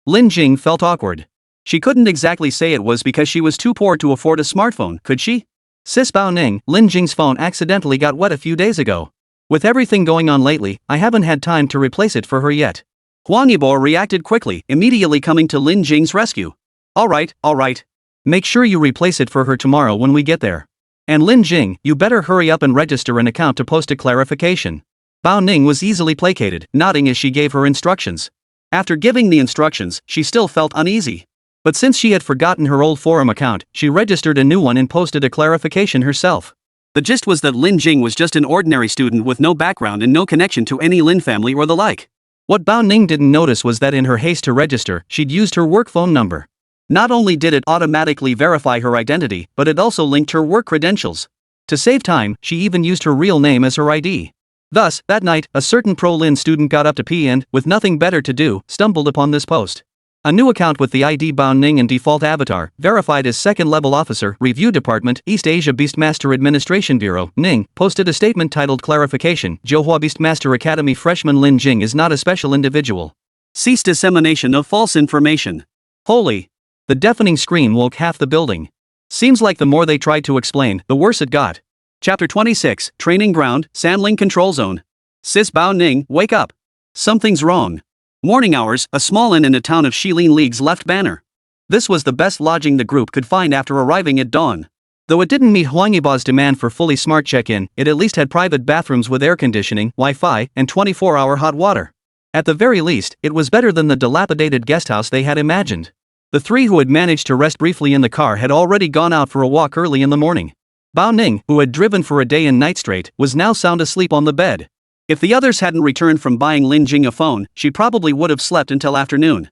Lin Jing felt awkward. She couldn't exactly say it was because she was too poor to afford a smartphone, could she? Sis Bao Ning, Lin Jing's phone accidentally got wet a few days ago. With everything going on lately, I haven't had time to replace it for her yet. Huang Yibo reacted quickly, immediately coming to Lin Jing's rescue. Alright. Make sure you replace it for her tomorrow when we get there. And Lin Jing, you better hurry up and register an account to post a clarification. Bao Ning was easily placated, nodding as she gave her instructions. After giving the instructions, she still felt uneasy. But since she had forgotten her old forum account, she registered a new one and posted a clarification herself. The gist was that Lin Jing was just an ordinary student with no background and no connection to any Lin family or the like. What Bao Ning didn't notice was that in her haste to register, she'd used her work phone number. Not only did it automatically verify her identity, but it also linked her work credentials. To save time, she even used her real name as her ID. Thus, that night, a certain pro-Lin student got up to pee and, with nothing better to do, stumbled upon this post. A new account with the ID Bao Ning and default avatar, verified as second-level officer, Review Department, East Asia Beastmaster Administration Bureau, Ning, posted a statement titled Clarification, Jiuhua Beastmaster Academy freshman Lin Jing is not a special individual. Cease dissemination of false information. Holy! The deafening scream woke half the building. Seems like the more they tried to explain, the worse it got. Chapter 26, Training Ground, Sandling Control Zone. Sis Bao Ning, wake up. Something's wrong. Morning hours, a small inn in a town of Shilin League's left banner. This was the best lodging the group could find after arriving at dawn. Though it didn't meet Huang Yibo's demand for fully smart check-in, it at least had private bathrooms with air conditioning, Wi-Fi, and 24-hour hot water. At the very least, it was better than the dilapidated guesthouse they had imagined. The three who had managed to rest briefly in the car had already gone out for a walk early in the morning. Bao Ning, who had driven for a day and night straight, was now sound asleep on the bed. If the others hadn't returned from buying Lin Jing a phone, she probably would have slept until afternoon.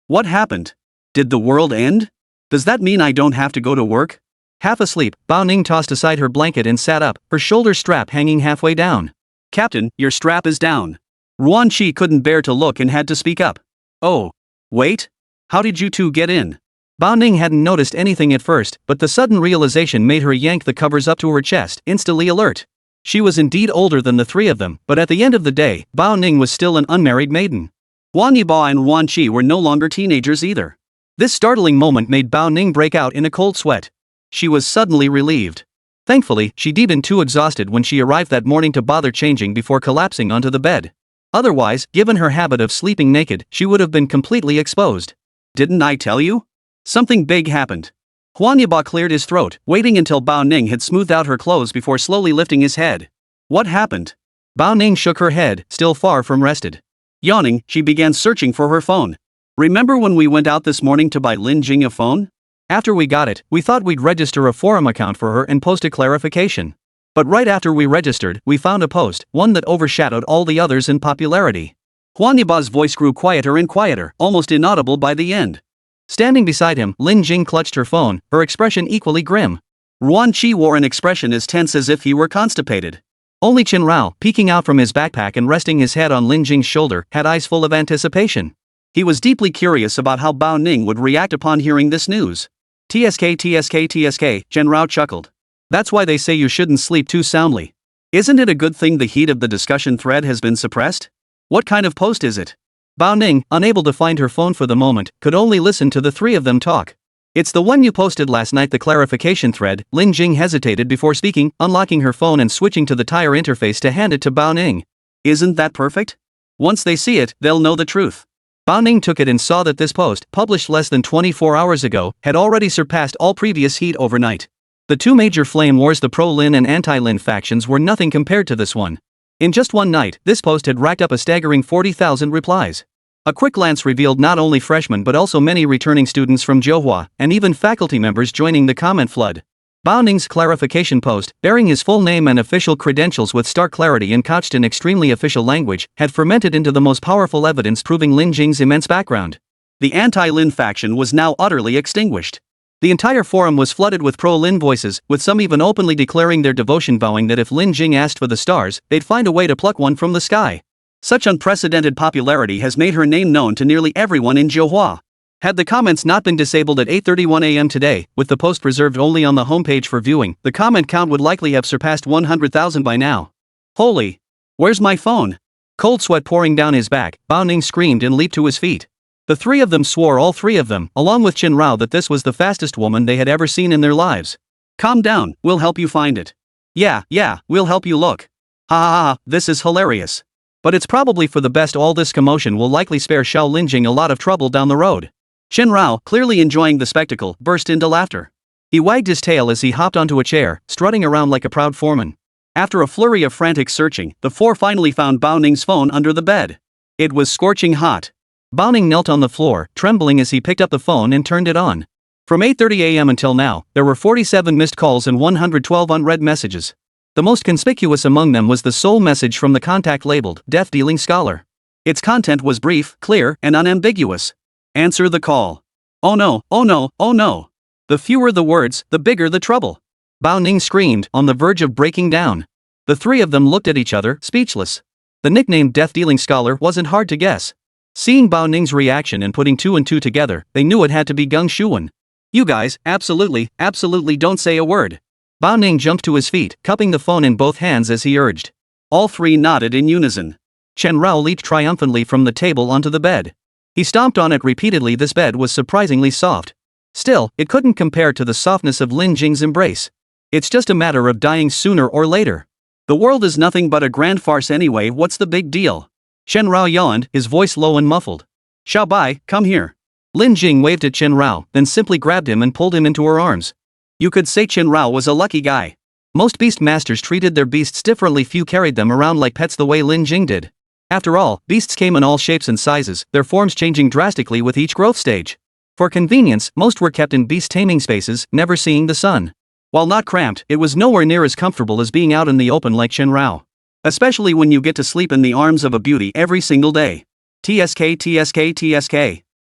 What happened? Did the world end? Does that mean I don't have to go to work? Half asleep, Bao Ning tossed aside her blanket and sat up, her shoulder strap hanging halfway down. Captain, your strap is down. Ruanqi couldn't bear to look and had to speak up. Oh. Wait? How did you two get in? Bao Ning hadn't noticed anything at first, but the sudden realization made her yank the covers up to her chest, instantly alert. She was indeed older than the three of them, but at the end of the day, Bao Ning was still an unmarried maiden. Huang Yibo and Ruanqi were no longer teenagers either. This startling moment made Bao Ning break out in a cold sweat. She was suddenly relieved. Thankfully, she'd been too exhausted when she arrived that morning to bother changing before collapsing onto the bed. Otherwise, given her habit of sleeping naked, she would have been completely exposed. Didn't I tell you? Something big happened. Huang Yibo cleared his throat, waiting until Bao Ning had smoothed out her clothes before slowly lifting his head. What happened? Bao Ning shook her head, still far from rested. Yawning, she began searching for her phone. Remember when we went out this morning to buy Lin Jing a phone? After we got it, we thought we'd register a forum account for her and post a clarification. But right after we registered, we found a post, one that overshadowed all the others in popularity. Huang Yibo's voice grew quieter and quieter, almost inaudible by the end. Standing beside him, Lin Jing clutched her phone, her expression equally grim. Ruan Chi wore an expression as tense as if he were constipated. Only Chen Rao, peeking out from his backpack and resting his head on Lin Jing's shoulder, had eyes full of anticipation. He was deeply curious about how Bao Ning would react upon hearing this news. TSK, Chen Rao chuckled. That's why they say you shouldn't sleep too soundly. Isn't it a good thing the heat of the discussion thread has been suppressed? What kind of post is it? Bao Ning, unable to find her phone for the moment, could only listen to the three of them talk. It's the one you posted last night, the clarification thread. Lin Jing hesitated before speaking, unlocking her phone and switching to the tire interface to hand it to Bao Ning. Isn't that perfect? Once they see it, they'll know the truth. Bao Ning took it and saw that this post, published less than 24 hours ago, had already surpassed all previous heat overnight. The two major flame wars, the pro-Lin and anti-Lin factions, were nothing compared to this one. In just one night, this post had racked up a staggering 40,000 replies. A quick glance revealed not only freshmen but also many returning students from Johua, and even faculty members joining the comment flood. Bao Ning's clarification post, bearing his full name and official credentials with stark clarity and couched in extremely official language, had fermented into the most powerful evidence proving Lin Jing's immense background. The anti-Lin faction was now utterly extinguished. The entire forum was flooded with pro-Lin voices, with some even openly declaring their devotion, vowing that if Lin Jing asked for the stars, they'd find a way to pluck one from the sky. Such unprecedented popularity has made her name known to nearly everyone in Johua. Had the comments not been disabled at 8:31 a.m. today, with the post reserved only on the homepage for viewing, the comment count would likely have surpassed 100,000 by now. Holy! Where's my phone? Cold sweat pouring down his back, Bao Ning screamed and leaped to his feet. The three of them swore, all three of them, along with Chen Rao, that this was the fastest woman they had ever seen in their lives. Calm down, we'll help you find it. Yeah, we'll help you look. Ha ha ha, this is hilarious. But it's probably for the best. All this commotion will likely spare Xiao Linjing a lot of trouble down the road. Chen Rao, clearly enjoying the spectacle, burst into laughter. He wagged his tail as he hopped onto a chair, strutting around like a proud foreman. After a flurry of frantic searching, the four finally found Bao Ning's phone under the bed. It was scorching hot. Bao Ning knelt on the floor, trembling as he picked up the phone and turned it on. From 8:30 a.m. until now, there were 47 missed calls and 112 unread messages. The most conspicuous among them was the sole message from the contact labeled Death Dealing Scholar. Its content was brief, clear, and unambiguous. Answer the call. Oh no, oh no, oh no. The fewer the words, the bigger the trouble. Bao Ning screamed, on the verge of breaking down. The three of them looked at each other, speechless. The nickname Death Dealing Scholar wasn't hard to guess. Seeing Bao Ning's reaction and putting two and two together, they knew it had to be Gung Shuwen. You guys, absolutely don't say a word. Bao Ning jumped to his feet, cupping the phone in both hands as he urged. All three nodded in unison. Chen Rao leaped triumphantly from the table onto the bed. He stomped on it repeatedly. This bed was surprisingly soft. Still, it couldn't compare to the softness of Lin Jing's embrace. It's just a matter of dying sooner or later. The world is nothing but a grand farce anyway, what's the big deal? Chen Rao yawned, his voice low and muffled. Xiao Bai, come here. Lin Jing waved at Chen Rao, then simply grabbed him and pulled him into her arms. You could say Chen Rao was a lucky guy. Most beast masters treated their beasts differently. Few carried them around like pets the way Lin Jing did. After all, beasts came in all shapes and sizes, their forms changing drastically with each growth stage. For convenience, most were kept in beast taming spaces, never seeing the sun. While not cramped, it was nowhere near as comfortable as being out in the open like Chen Rao. Especially when you get to sleep in the arms of a beauty every single day. TSK.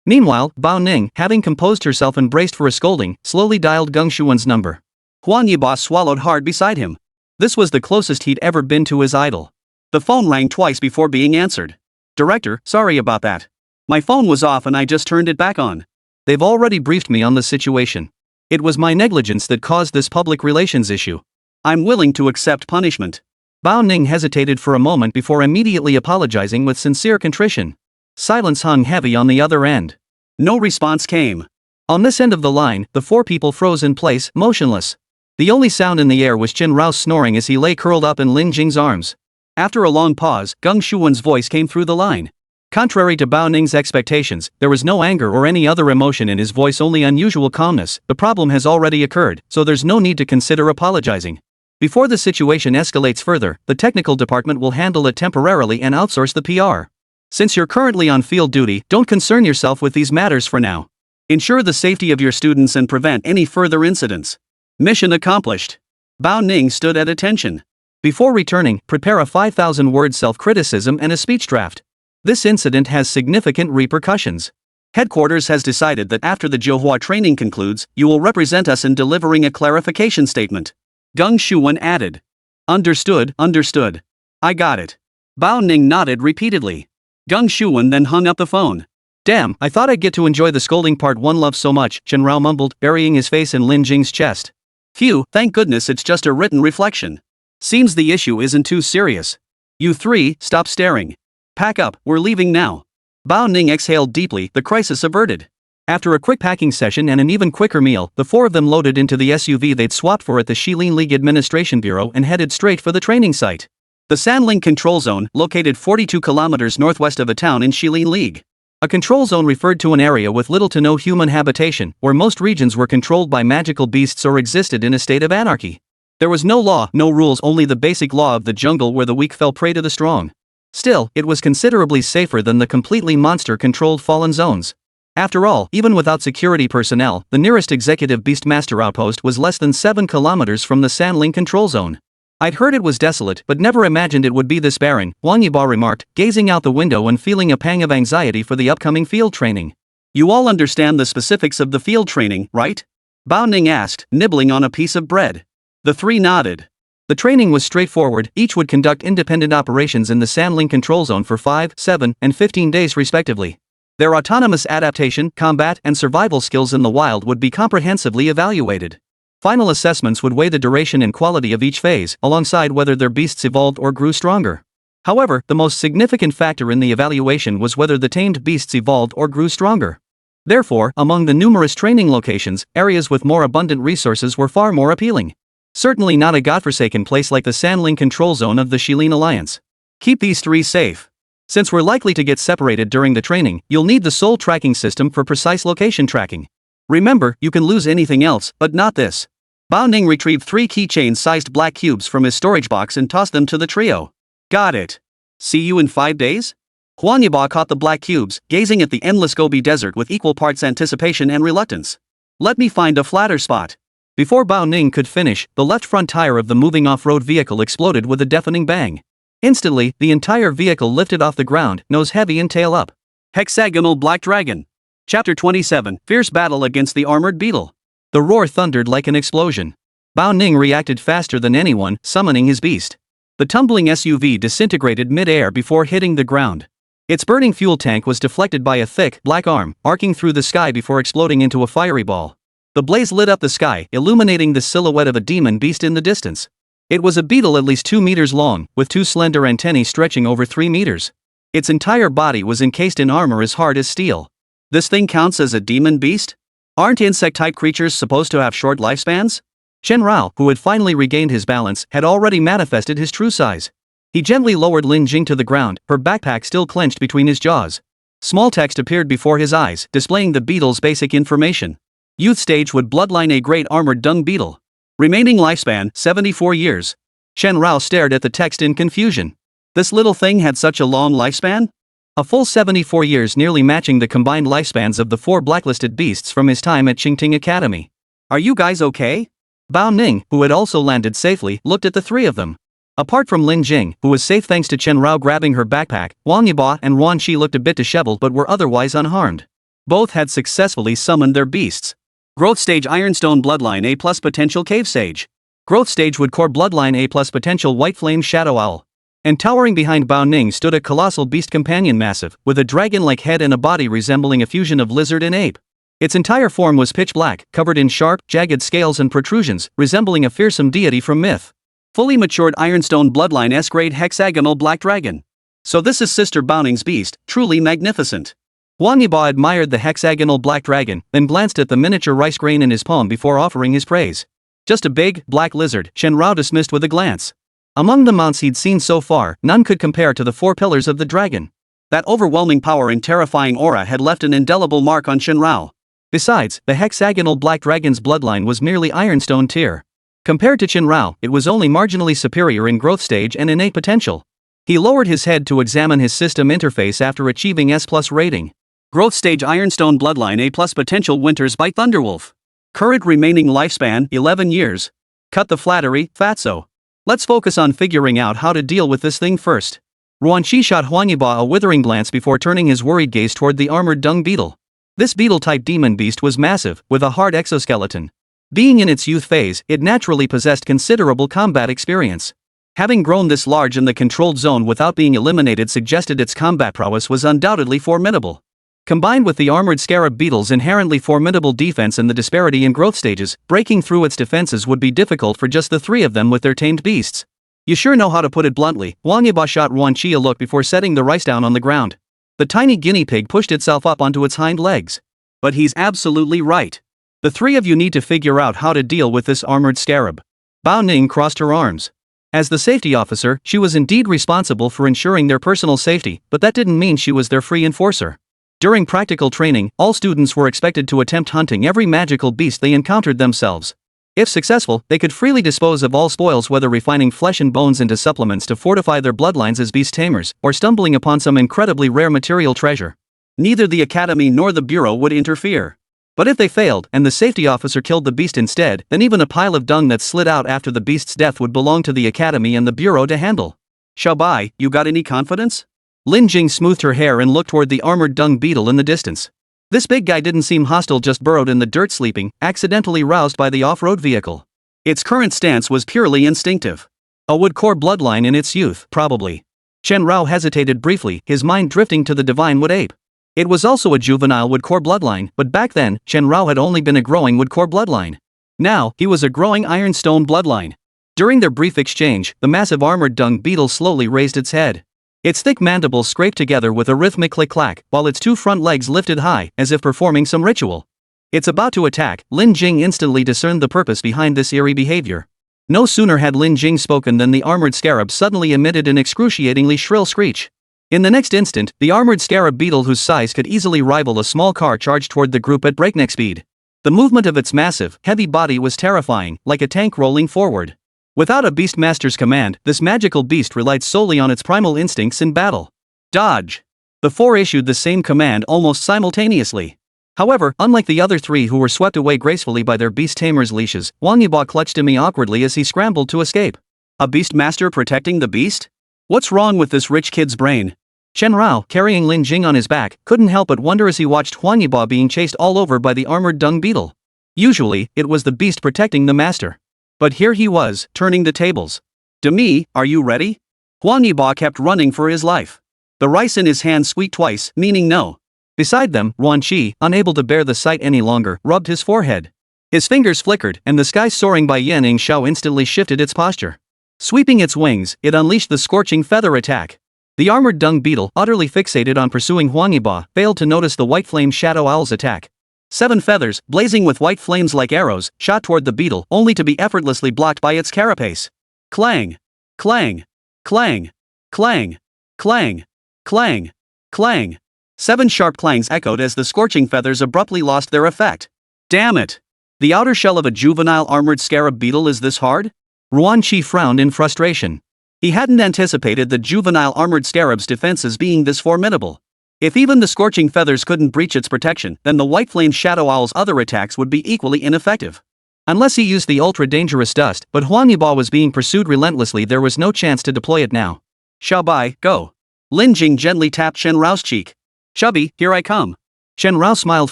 Meanwhile, Bao Ning, having composed herself and braced for a scolding, slowly dialed Gung Shuwen's number. Huan Yiba swallowed hard beside him. This was the closest he'd ever been to his idol. The phone rang twice before being answered. Director, sorry about that. My phone was off and I just turned it back on. They've already briefed me on the situation. It was my negligence that caused this public relations issue. I'm willing to accept punishment. Bao Ning hesitated for a moment before immediately apologizing with sincere contrition. Silence hung heavy on the other end. No response came. On this end of the line, the four people froze in place, motionless. The only sound in the air was Chen Rao's snoring as he lay curled up in Lin Jing's arms. After a long pause, Gung Shuwen's voice came through the line. Contrary to Bao Ning's expectations, there was no anger or any other emotion in his voice, only unusual calmness. The problem has already occurred, so there's no need to consider apologizing. Before the situation escalates further, the technical department will handle it temporarily and outsource the PR. Since you're currently on field duty, don't concern yourself with these matters for now. Ensure the safety of your students and prevent any further incidents. Mission accomplished. Bao Ning stood at attention. Before returning, prepare a 5,000-word self-criticism and a speech draft. This incident has significant repercussions. Headquarters has decided that after the Johua training concludes, you will represent us in delivering a clarification statement. Gung Shuwen added. Understood, understood. I got it. Bao Ning nodded repeatedly. Gung Shuwen then hung up the phone. Damn, I thought I'd get to enjoy the scolding part one loves so much, Chen Rao mumbled, burying his face in Lin Jing's chest. Phew, thank goodness it's just a written reflection. Seems the issue isn't too serious. You three, stop staring. Pack up, we're leaving now. Bao Ning exhaled deeply, the crisis averted. After a quick packing session and an even quicker meal, the four of them loaded into the SUV they'd swapped for at the Shilin League Administration Bureau and headed straight for the training site. The Sanling Control Zone, located 42 kilometers northwest of a town in Shilin League. A control zone referred to an area with little to no human habitation, where most regions were controlled by magical beasts or existed in a state of anarchy. There was no law, no rules, only the basic law of the jungle where the weak fell prey to the strong. Still, it was considerably safer than the completely monster-controlled fallen zones. After all, even without security personnel, the nearest executive Beastmaster outpost was less than 7 kilometers from the Sanling Control Zone. I'd heard it was desolate, but never imagined it would be this barren, Wang Yiba remarked, gazing out the window and feeling a pang of anxiety for the upcoming field training. You all understand the specifics of the field training, right? Bao Ning asked, nibbling on a piece of bread. The three nodded. The training was straightforward, each would conduct independent operations in the Sanling Control Zone for 5, 7, and 15 days respectively. Their autonomous adaptation, combat, and survival skills in the wild would be comprehensively evaluated. Final assessments would weigh the duration and quality of each phase, alongside whether their beasts evolved or grew stronger. However, the most significant factor in the evaluation was whether the tamed beasts evolved or grew stronger. Therefore, among the numerous training locations, areas with more abundant resources were far more appealing. Certainly not a godforsaken place like the Sanling Control Zone of the Shilin Alliance. Keep these three safe. Since we're likely to get separated during the training, you'll need the soul tracking system for precise location tracking. Remember, you can lose anything else, but not this. Bao Ning retrieved 3 keychain-sized black cubes from his storage box and tossed them to the trio. Got it. See you in 5 days? Huang Yiba caught the black cubes, gazing at the endless Gobi Desert with equal parts anticipation and reluctance. Let me find a flatter spot. Before Bao Ning could finish, the left front tire of the moving off-road vehicle exploded with a deafening bang. Instantly, the entire vehicle lifted off the ground, nose heavy and tail up. Hexagonal Black Dragon. Chapter 27, Fierce Battle Against the Armored Beetle. The roar thundered like an explosion. Bao Ning reacted faster than anyone, summoning his beast. The tumbling SUV disintegrated mid-air before hitting the ground. Its burning fuel tank was deflected by a thick, black arm, arcing through the sky before exploding into a fiery ball. The blaze lit up the sky, illuminating the silhouette of a demon beast in the distance. It was a beetle at least 2 meters long, with 2 slender antennae stretching over 3 meters. Its entire body was encased in armor as hard as steel. This thing counts as a demon beast? Aren't insect-type creatures supposed to have short lifespans? Chen Rao, who had finally regained his balance, had already manifested his true size. He gently lowered Lin Jing to the ground, her backpack still clenched between his jaws. Small text appeared before his eyes, displaying the beetle's basic information. Youth stage would bloodline a great armored dung beetle. Remaining lifespan, 74 years. Chen Rao stared at the text in confusion. This little thing had such a long lifespan? A full 74 years, nearly matching the combined lifespans of the 4 blacklisted beasts from his time at Qingting Academy. Are you guys okay? Bao Ning, who had also landed safely, looked at the 3 of them. Apart from Lin Jing, who was safe thanks to Chen Rao grabbing her backpack, Wang Yiba and Wan Shi looked a bit disheveled but were otherwise unharmed. Both had successfully summoned their beasts. Growth Stage Ironstone Bloodline A+ Potential Cave Sage. Growth Stage Wood Core Bloodline A+ Potential White Flame Shadow Owl. And towering behind Bao Ning stood a colossal beast companion massive, with a dragon-like head and a body resembling a fusion of lizard and ape. Its entire form was pitch black, covered in sharp, jagged scales and protrusions, resembling a fearsome deity from myth. Fully matured Ironstone Bloodline S-grade hexagonal black dragon. So this is Sister Bao Ning's beast, truly magnificent. Wang Yiba admired the hexagonal black dragon, then glanced at the miniature rice grain in his palm before offering his praise. Just a big, black lizard, Chen Rao dismissed with a glance. Among the mounts he'd seen so far, none could compare to the 4 pillars of the dragon. That overwhelming power and terrifying aura had left an indelible mark on Chen Rao. Besides, the hexagonal black dragon's bloodline was merely ironstone tier. Compared to Chen Rao, it was only marginally superior in growth stage and innate potential. He lowered his head to examine his system interface after achieving S+ rating. Growth Stage Ironstone Bloodline A+ Potential Winter's Bite Thunderwolf. Current remaining lifespan, 11 years. Cut the flattery, fatso. Let's focus on figuring out how to deal with this thing first. Ruan Shi shot Huang Yiba a withering glance before turning his worried gaze toward the armored dung beetle. This beetle-type demon beast was massive, with a hard exoskeleton. Being in its youth phase, it naturally possessed considerable combat experience. Having grown this large in the controlled zone without being eliminated suggested its combat prowess was undoubtedly formidable. Combined with the armored scarab beetle's inherently formidable defense and the disparity in growth stages, breaking through its defenses would be difficult for just the three of them with their tamed beasts. You sure know how to put it bluntly. Hwang Yiba shot Ruan Qi a look before setting the rice down on the ground. The tiny guinea pig pushed itself up onto its hind legs. But he's absolutely right. The three of you need to figure out how to deal with this armored scarab. Bao Ning crossed her arms. As the safety officer, she was indeed responsible for ensuring their personal safety, but that didn't mean she was their free enforcer. During practical training, all students were expected to attempt hunting every magical beast they encountered themselves. If successful, they could freely dispose of all spoils, whether refining flesh and bones into supplements to fortify their bloodlines as beast tamers, or stumbling upon some incredibly rare material treasure. Neither the academy nor the bureau would interfere. But if they failed, and the safety officer killed the beast instead, then even a pile of dung that slid out after the beast's death would belong to the academy and the bureau to handle. Xiaobai, you got any confidence? Lin Jing smoothed her hair and looked toward the armored dung beetle in the distance. This big guy didn't seem hostile, just burrowed in the dirt sleeping, accidentally roused by the off-road vehicle. Its current stance was purely instinctive. A wood-core bloodline in its youth, probably. Chen Rao hesitated briefly, his mind drifting to the divine wood ape. It was also a juvenile wood-core bloodline, but back then, Chen Rao had only been a growing wood-core bloodline. Now, he was a growing ironstone bloodline. During their brief exchange, the massive armored dung beetle slowly raised its head. Its thick mandibles scraped together with a rhythmic click-clack, while its two front legs lifted high, as if performing some ritual. It's about to attack. Lin Jing instantly discerned the purpose behind this eerie behavior. No sooner had Lin Jing spoken than the armored scarab suddenly emitted an excruciatingly shrill screech. In the next instant, the armored scarab beetle, whose size could easily rival a small car, charged toward the group at breakneck speed. The movement of its massive, heavy body was terrifying, like a tank rolling forward. Without a beastmaster's command, this magical beast relied solely on its primal instincts in battle. Dodge! The four issued the same command almost simultaneously. However, unlike the other three who were swept away gracefully by their beast tamers' leashes, Hwang Yiba clutched Imi awkwardly as he scrambled to escape. A beastmaster protecting the beast? What's wrong with this rich kid's brain? Chen Rao, carrying Lin Jing on his back, couldn't help but wonder as he watched Hwang Yiba being chased all over by the armored dung beetle. Usually, it was the beast protecting the master. But here he was, turning the tables. Demi, are you ready? Hwang Yiba kept running for his life. The rice in his hand squeaked twice, meaning no. Beside them, Ruan Qi, unable to bear the sight any longer, rubbed his forehead. His fingers flickered, and the sky soaring by Yan Yingxiao instantly shifted its posture. Sweeping its wings, it unleashed the scorching feather attack. The armored dung beetle, utterly fixated on pursuing Hwang Yiba, failed to notice the white flame shadow owl's attack. 7 feathers, blazing with white flames like arrows, shot toward the beetle, only to be effortlessly blocked by its carapace. Clang! Clang! Clang! Clang! Clang! Clang! Clang! 7 sharp clangs echoed as the scorching feathers abruptly lost their effect. Damn it! The outer shell of a juvenile armored scarab beetle is this hard? Ruan Qi frowned in frustration. He hadn't anticipated the juvenile armored scarab's defenses being this formidable. If even the scorching feathers couldn't breach its protection, then the white flame shadow owl's other attacks would be equally ineffective. Unless he used the ultra-dangerous dust, but Hwang Yiba was being pursued relentlessly, there was no chance to deploy it now. Xiaobai, go. Lin Jing gently tapped Chen Rao's cheek. Chubby, here I come. Chen Rao smiled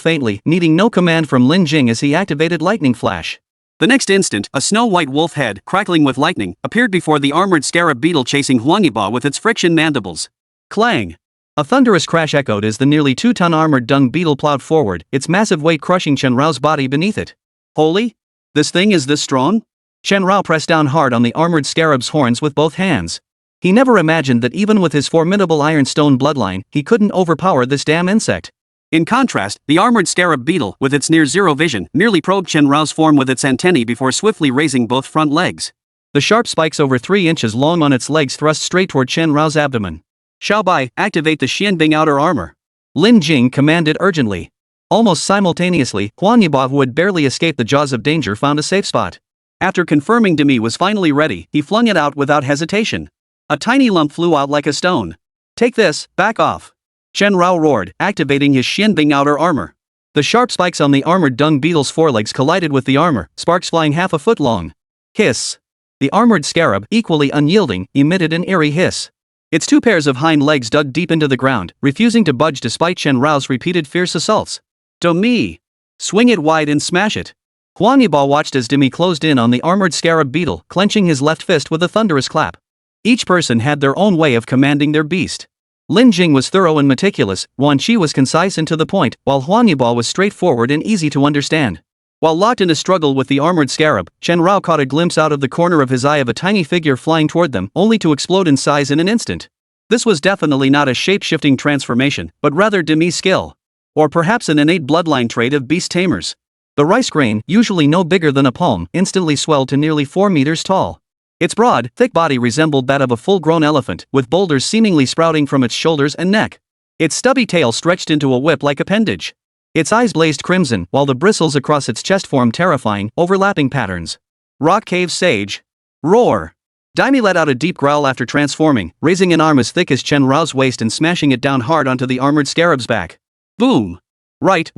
faintly, needing no command from Lin Jing as he activated Lightning Flash. The next instant, a snow-white wolf head, crackling with lightning, appeared before the armored scarab beetle, chasing Hwang Yiba with its friction mandibles. Clang! A thunderous crash echoed as the nearly 2-ton armored dung beetle plowed forward, its massive weight crushing Chen Rao's body beneath it. Holy? This thing is this strong? Chen Rao pressed down hard on the armored scarab's horns with both hands. He never imagined that even with his formidable ironstone bloodline, he couldn't overpower this damn insect. In contrast, the armored scarab beetle, with its near-zero vision, merely probed Chen Rao's form with its antennae before swiftly raising both front legs. The sharp spikes over 3 inches long on its legs thrust straight toward Chen Rao's abdomen. Xiaobai, activate the Xianbing outer armor. Lin Jing commanded urgently. Almost simultaneously, Hwang Yiba, who had barely escaped the jaws of danger, found a safe spot. After confirming Demi was finally ready, he flung it out without hesitation. A tiny lump flew out like a stone. Take this, back off. Chen Rao roared, activating his Xianbing outer armor. The sharp spikes on the armored dung beetle's forelegs collided with the armor, sparks flying half a foot long. Hiss. The armored scarab, equally unyielding, emitted an eerie hiss. Its 2 pairs of hind legs dug deep into the ground, refusing to budge despite Chen Rao's repeated fierce assaults. Demi! Swing it wide and smash it. Huang Yibo watched as Demi closed in on the armored scarab beetle, clenching his left fist with a thunderous clap. Each person had their own way of commanding their beast. Lin Jing was thorough and meticulous, Wan Qi was concise and to the point, while Huang Yibo was straightforward and easy to understand. While locked in a struggle with the armored scarab, Chen Rao caught a glimpse out of the corner of his eye of a tiny figure flying toward them, only to explode in size in an instant. This was definitely not a shape-shifting transformation, but rather Demi's skill. Or perhaps an innate bloodline trait of beast tamers. The rice grain, usually no bigger than a palm, instantly swelled to nearly 4 meters tall. Its broad, thick body resembled that of a full-grown elephant, with boulders seemingly sprouting from its shoulders and neck. Its stubby tail stretched into a whip-like appendage. Its eyes blazed crimson, while the bristles across its chest formed terrifying, overlapping patterns. Rock Cave Sage. Roar! Daimi let out a deep growl after transforming, raising an arm as thick as Chen Rao's waist and smashing it down hard onto the armored scarab's back. Boom! Right.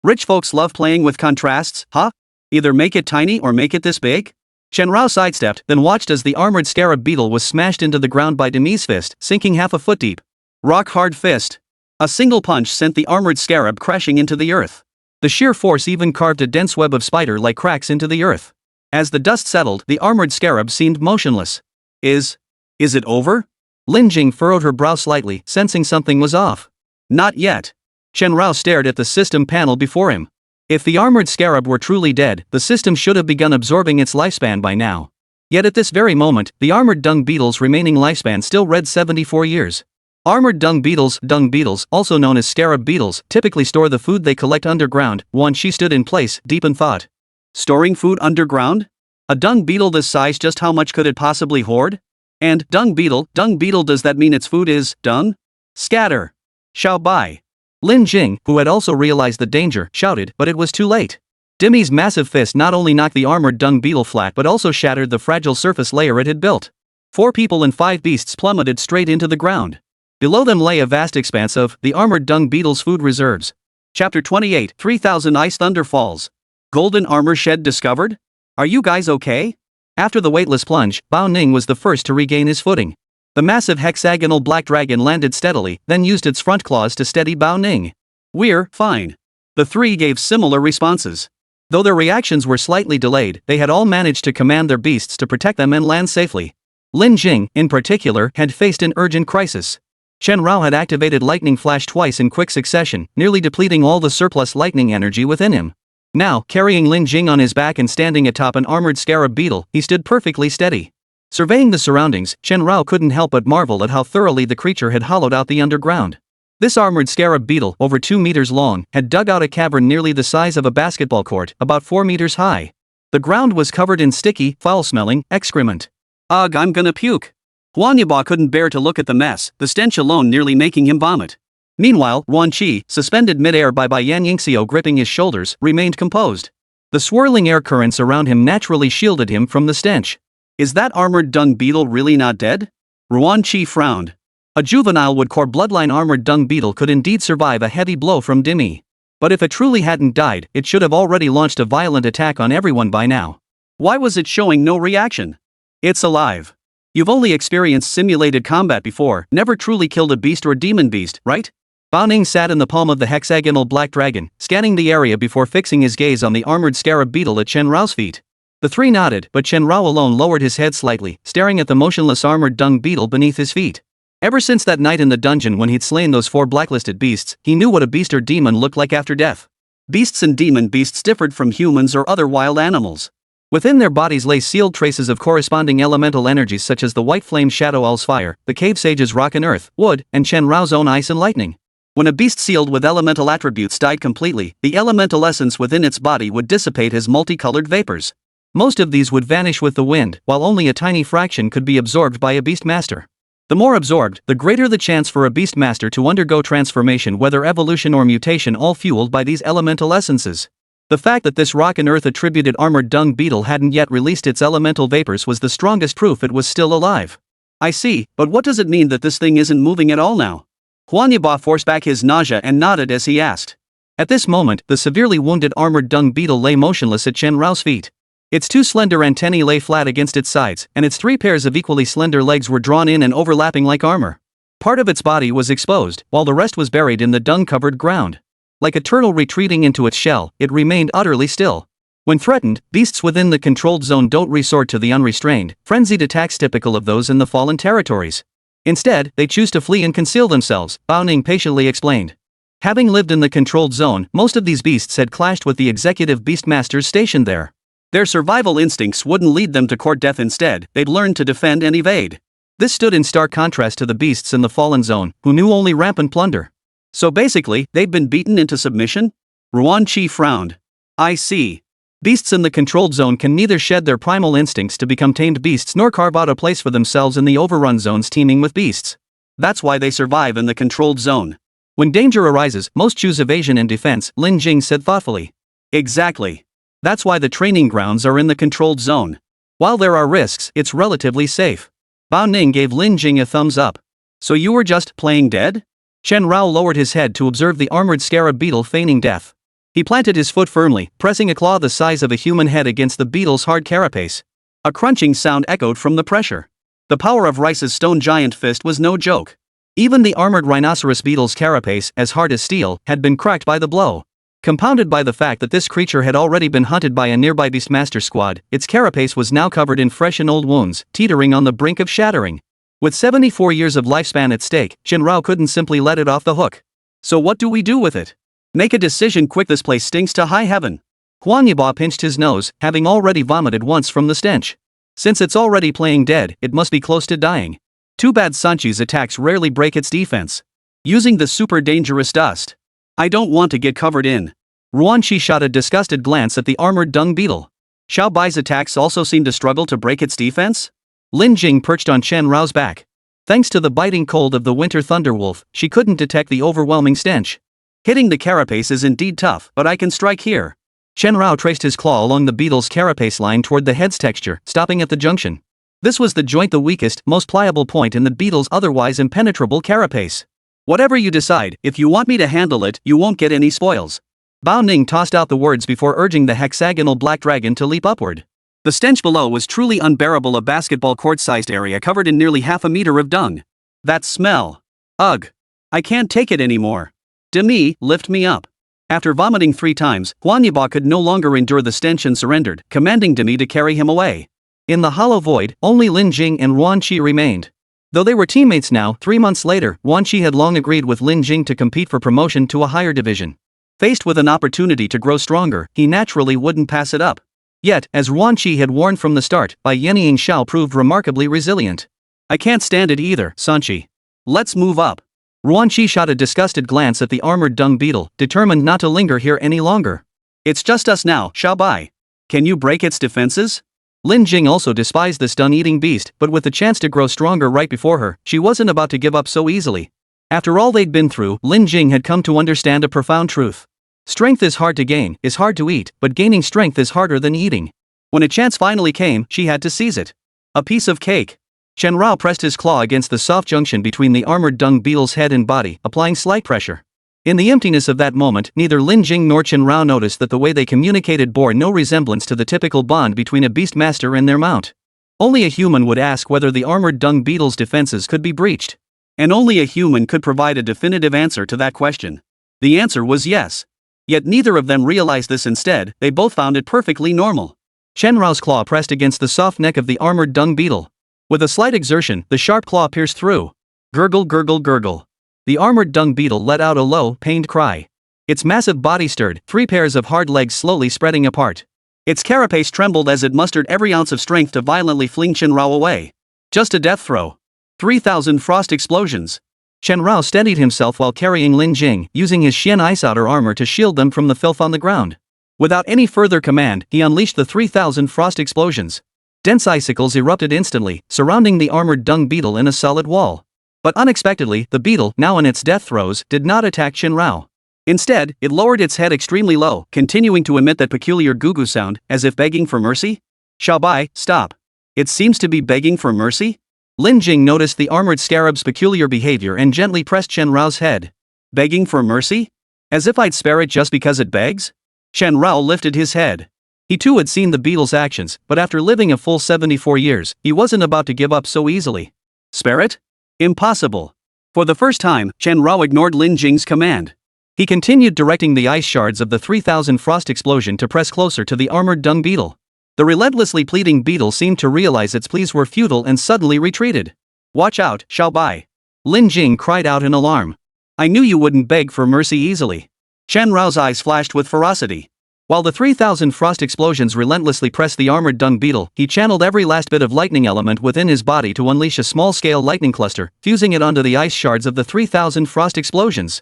Rich folks love playing with contrasts, huh? Either make it tiny or make it this big? Chen Rao sidestepped, then watched as the armored scarab beetle was smashed into the ground by Demi's fist, sinking half a foot deep. Rock-hard fist. A single punch sent the armored scarab crashing into the earth. The sheer force even carved a dense web of spider-like cracks into the earth. As the dust settled, the armored scarab seemed motionless. Is it over? Lin Jing furrowed her brow slightly, sensing something was off. Not yet. Chen Rao stared at the system panel before him. If the armored scarab were truly dead, the system should have begun absorbing its lifespan by now. Yet at this very moment, the armored dung beetle's remaining lifespan still read 74 years. Armored dung beetles, also known as scarab beetles, typically store the food they collect underground. Wan Qi stood in place, deep in thought. Storing food underground? A dung beetle this size, just how much could it possibly hoard? And, dung beetle, does that mean its food is dung? Scatter! Xiao Bai! Lin Jing, who had also realized the danger, shouted, but it was too late. Demi's massive fist not only knocked the armored dung beetle flat but also shattered the fragile surface layer it had built. 4 people and 5 beasts plummeted straight into the ground. Below them lay a vast expanse of the armored dung beetle's food reserves. Chapter 28, 3000 Ice Thunder Falls. Golden armor shed discovered? Are you guys okay? After the weightless plunge, Bao Ning was the first to regain his footing. The massive hexagonal black dragon landed steadily, then used its front claws to steady Bao Ning. We're fine. The 3 gave similar responses. Though their reactions were slightly delayed, they had all managed to command their beasts to protect them and land safely. Lin Jing, in particular, had faced an urgent crisis. Chen Rao had activated Lightning Flash twice in quick succession, nearly depleting all the surplus lightning energy within him. Now, carrying Lin Jing on his back and standing atop an armored scarab beetle, he stood perfectly steady. Surveying the surroundings, Chen Rao couldn't help but marvel at how thoroughly the creature had hollowed out the underground. This armored scarab beetle, over 2 meters long, had dug out a cavern nearly the size of a basketball court, about 4 meters high. The ground was covered in sticky, foul-smelling excrement. Ugh, I'm gonna puke. Huang Yibo couldn't bear to look at the mess, the stench alone nearly making him vomit. Meanwhile, Wan Qi, suspended mid-air by Yan Yingxiu gripping his shoulders, remained composed. The swirling air currents around him naturally shielded him from the stench. Is that armored dung beetle really not dead? Wan Qi frowned. A juvenile wood-core bloodline armored dung beetle could indeed survive a heavy blow from Demi. But if it truly hadn't died, it should have already launched a violent attack on everyone by now. Why was it showing no reaction? It's alive. You've only experienced simulated combat before, never truly killed a beast or demon beast, right? Bao Ning sat in the palm of the hexagonal black dragon, scanning the area before fixing his gaze on the armored scarab beetle at Chen Rao's feet. The 3 nodded, but Chen Rao alone lowered his head slightly, staring at the motionless armored dung beetle beneath his feet. Ever since that night in the dungeon when he'd slain those 4 blacklisted beasts, he knew what a beast or demon looked like after death. Beasts and demon beasts differed from humans or other wild animals. Within their bodies lay sealed traces of corresponding elemental energies such as the white flame shadow owl's fire, the cave sage's rock and earth, wood, and Chen Rao's own ice and lightning. When a beast sealed with elemental attributes died completely, the elemental essence within its body would dissipate as multicolored vapors. Most of these would vanish with the wind, while only a tiny fraction could be absorbed by a beast master. The more absorbed, the greater the chance for a beast master to undergo transformation, whether evolution or mutation, all fueled by these elemental essences. The fact that this rock and earth attributed armored dung beetle hadn't yet released its elemental vapors was the strongest proof it was still alive. I see, but what does it mean that this thing isn't moving at all now? Huang Yibo forced back his nausea and nodded as he asked. At this moment, the severely wounded armored dung beetle lay motionless at Chen Rao's feet. Its 2 slender antennae lay flat against its sides, and its 3 pairs of equally slender legs were drawn in and overlapping like armor. Part of its body was exposed, while the rest was buried in the dung-covered ground. Like a turtle retreating into its shell, it remained utterly still. When threatened, beasts within the controlled zone don't resort to the unrestrained, frenzied attacks typical of those in the fallen territories. Instead, they choose to flee and conceal themselves, Bao Ning patiently explained. Having lived in the controlled zone, most of these beasts had clashed with the executive beastmasters stationed there. Their survival instincts wouldn't lead them to court death. Instead, they'd learned to defend and evade. This stood in stark contrast to the beasts in the fallen zone, who knew only rampant plunder. So basically, they'd been beaten into submission? Ruan Qi frowned. I see. Beasts in the controlled zone can neither shed their primal instincts to become tamed beasts nor carve out a place for themselves in the overrun zones teeming with beasts. That's why they survive in the controlled zone. When danger arises, most choose evasion and defense, Lin Jing said thoughtfully. Exactly. That's why the training grounds are in the controlled zone. While there are risks, it's relatively safe. Bao Ning gave Lin Jing a thumbs up. So you were just playing dead? Chen Rao lowered his head to observe the armored scarab beetle feigning death. He planted his foot firmly, pressing a claw the size of a human head against the beetle's hard carapace. A crunching sound echoed from the pressure. The power of Rice's stone giant fist was no joke. Even the armored rhinoceros beetle's carapace, as hard as steel, had been cracked by the blow. Compounded by the fact that this creature had already been hunted by a nearby beastmaster squad, its carapace was now covered in fresh and old wounds, teetering on the brink of shattering. With 74 years of lifespan at stake, Chen Rao couldn't simply let it off the hook. So what do we do with it? Make a decision quick, this place stinks to high heaven. Huang Yiba pinched his nose, having already vomited once from the stench. Since it's already playing dead, it must be close to dying. Too bad Sanchi's attacks rarely break its defense. Using the super dangerous dust. I don't want to get covered in. Ruan Qi shot a disgusted glance at the armored dung beetle. Xiao Bai's attacks also seemed to struggle to break its defense? Lin Jing perched on Chen Rao's back. Thanks to the biting cold of the winter thunderwolf, she couldn't detect the overwhelming stench. Hitting the carapace is indeed tough, but I can strike here. Chen Rao traced his claw along the beetle's carapace line toward the head's texture, stopping at the junction. This was the joint, the weakest, most pliable point in the beetle's otherwise impenetrable carapace. Whatever you decide, if you want me to handle it, you won't get any spoils. Bao Ning tossed out the words before urging the hexagonal black dragon to leap upward. The stench below was truly unbearable, a basketball court-sized area covered in nearly half a meter of dung. That smell. Ugh. I can't take it anymore. Demi, lift me up. After vomiting 3 times, Huang Yiba could no longer endure the stench and surrendered, commanding Demi to carry him away. In the hollow void, only Lin Jing and Ruan Qi remained. Though they were teammates now, 3 months later, Ruan Qi had long agreed with Lin Jing to compete for promotion to a higher division. Faced with an opportunity to grow stronger, he naturally wouldn't pass it up. Yet, as Ruan Qi had warned from the start, Bai Yenying Xiao proved remarkably resilient. I can't stand it either, Sanchi. Let's move up. Ruan Qi shot a disgusted glance at the armored dung beetle, determined not to linger here any longer. It's just us now, Xiao Bai. Can you break its defenses? Lin Jing also despised this dung-eating beast, but with the chance to grow stronger right before her, she wasn't about to give up so easily. After all they'd been through, Lin Jing had come to understand a profound truth. Strength is hard to gain, is hard to eat, but gaining strength is harder than eating. When a chance finally came, she had to seize it. A piece of cake. Chen Rao pressed his claw against the soft junction between the armored dung beetle's head and body, applying slight pressure. In the emptiness of that moment, neither Lin Jing nor Chen Rao noticed that the way they communicated bore no resemblance to the typical bond between a beastmaster and their mount. Only a human would ask whether the armored dung beetle's defenses could be breached. And only a human could provide a definitive answer to that question. The answer was yes. Yet neither of them realized this. Instead, they both found it perfectly normal. Chen Rao's claw pressed against the soft neck of the armored dung beetle. With a slight exertion, the sharp claw pierced through. Gurgle, gurgle, gurgle. The armored dung beetle let out a low, pained cry. Its massive body stirred, 3 pairs of hard legs slowly spreading apart. Its carapace trembled as it mustered every ounce of strength to violently fling Chen Rao away. Just a death throw. 3,000 frost explosions. Chen Rao steadied himself while carrying Lin Jing, using his Xian ice outer armor to shield them from the filth on the ground. Without any further command, he unleashed the 3,000 frost explosions. Dense icicles erupted instantly, surrounding the armored dung beetle in a solid wall. But unexpectedly, the beetle, now in its death throes, did not attack Chen Rao. Instead, it lowered its head extremely low, continuing to emit that peculiar goo-goo sound, as if begging for mercy. Xiao Bai, stop. It seems to be begging for mercy? Lin Jing noticed the armored scarab's peculiar behavior and gently pressed Chen Rao's head. Begging for mercy? As if I'd spare it just because it begs? Chen Rao lifted his head. He too had seen the beetle's actions, but after living a full 74 years, he wasn't about to give up so easily. Spare it? Impossible. For the first time, Chen Rao ignored Lin Jing's command. He continued directing the ice shards of the 3000 frost explosion to press closer to the armored dung beetle. The relentlessly pleading beetle seemed to realize its pleas were futile and suddenly retreated. "Watch out, Xiaobai!" Lin Jing cried out in alarm. "I knew you wouldn't beg for mercy easily." Chen Rao's eyes flashed with ferocity. While the 3000 frost explosions relentlessly pressed the armored dung beetle, he channeled every last bit of lightning element within his body to unleash a small-scale lightning cluster, fusing it onto the ice shards of the 3000 frost explosions.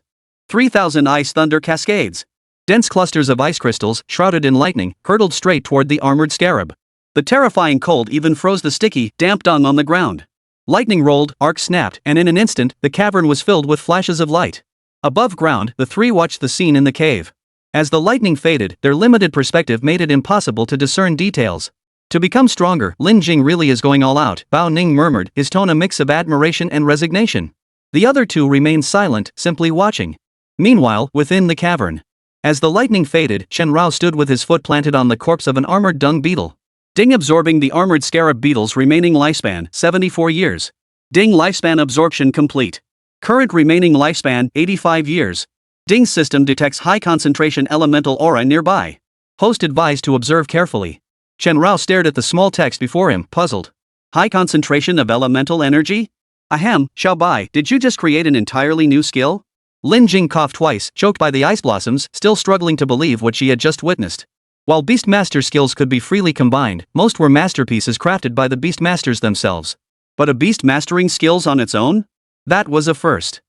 3000 ice thunder cascades. Dense clusters of ice crystals, shrouded in lightning, hurtled straight toward the armored scarab. The terrifying cold even froze the sticky, damp dung on the ground. Lightning rolled, arcs snapped, and in an instant, the cavern was filled with flashes of light. Above ground, the three watched the scene in the cave. As the lightning faded, their limited perspective made it impossible to discern details. "To become stronger, Lin Jing really is going all out," Bao Ning murmured, his tone a mix of admiration and resignation. The other two remained silent, simply watching. Meanwhile, within the cavern. As the lightning faded, Chen Rao stood with his foot planted on the corpse of an armored dung beetle. Ding absorbing the armored scarab beetle's remaining lifespan, 74 years. Ding lifespan absorption complete. Current remaining lifespan, 85 years. Ding's system detects high concentration elemental aura nearby. Host advised to observe carefully. Chen Rao stared at the small text before him, puzzled. High concentration of elemental energy? Ahem, Xiaobai, did you just create an entirely new skill? Lin Jing coughed twice, choked by the ice blossoms, still struggling to believe what she had just witnessed. While Beastmaster skills could be freely combined, most were masterpieces crafted by the Beastmasters themselves. But a beast mastering skills on its own? That was a first.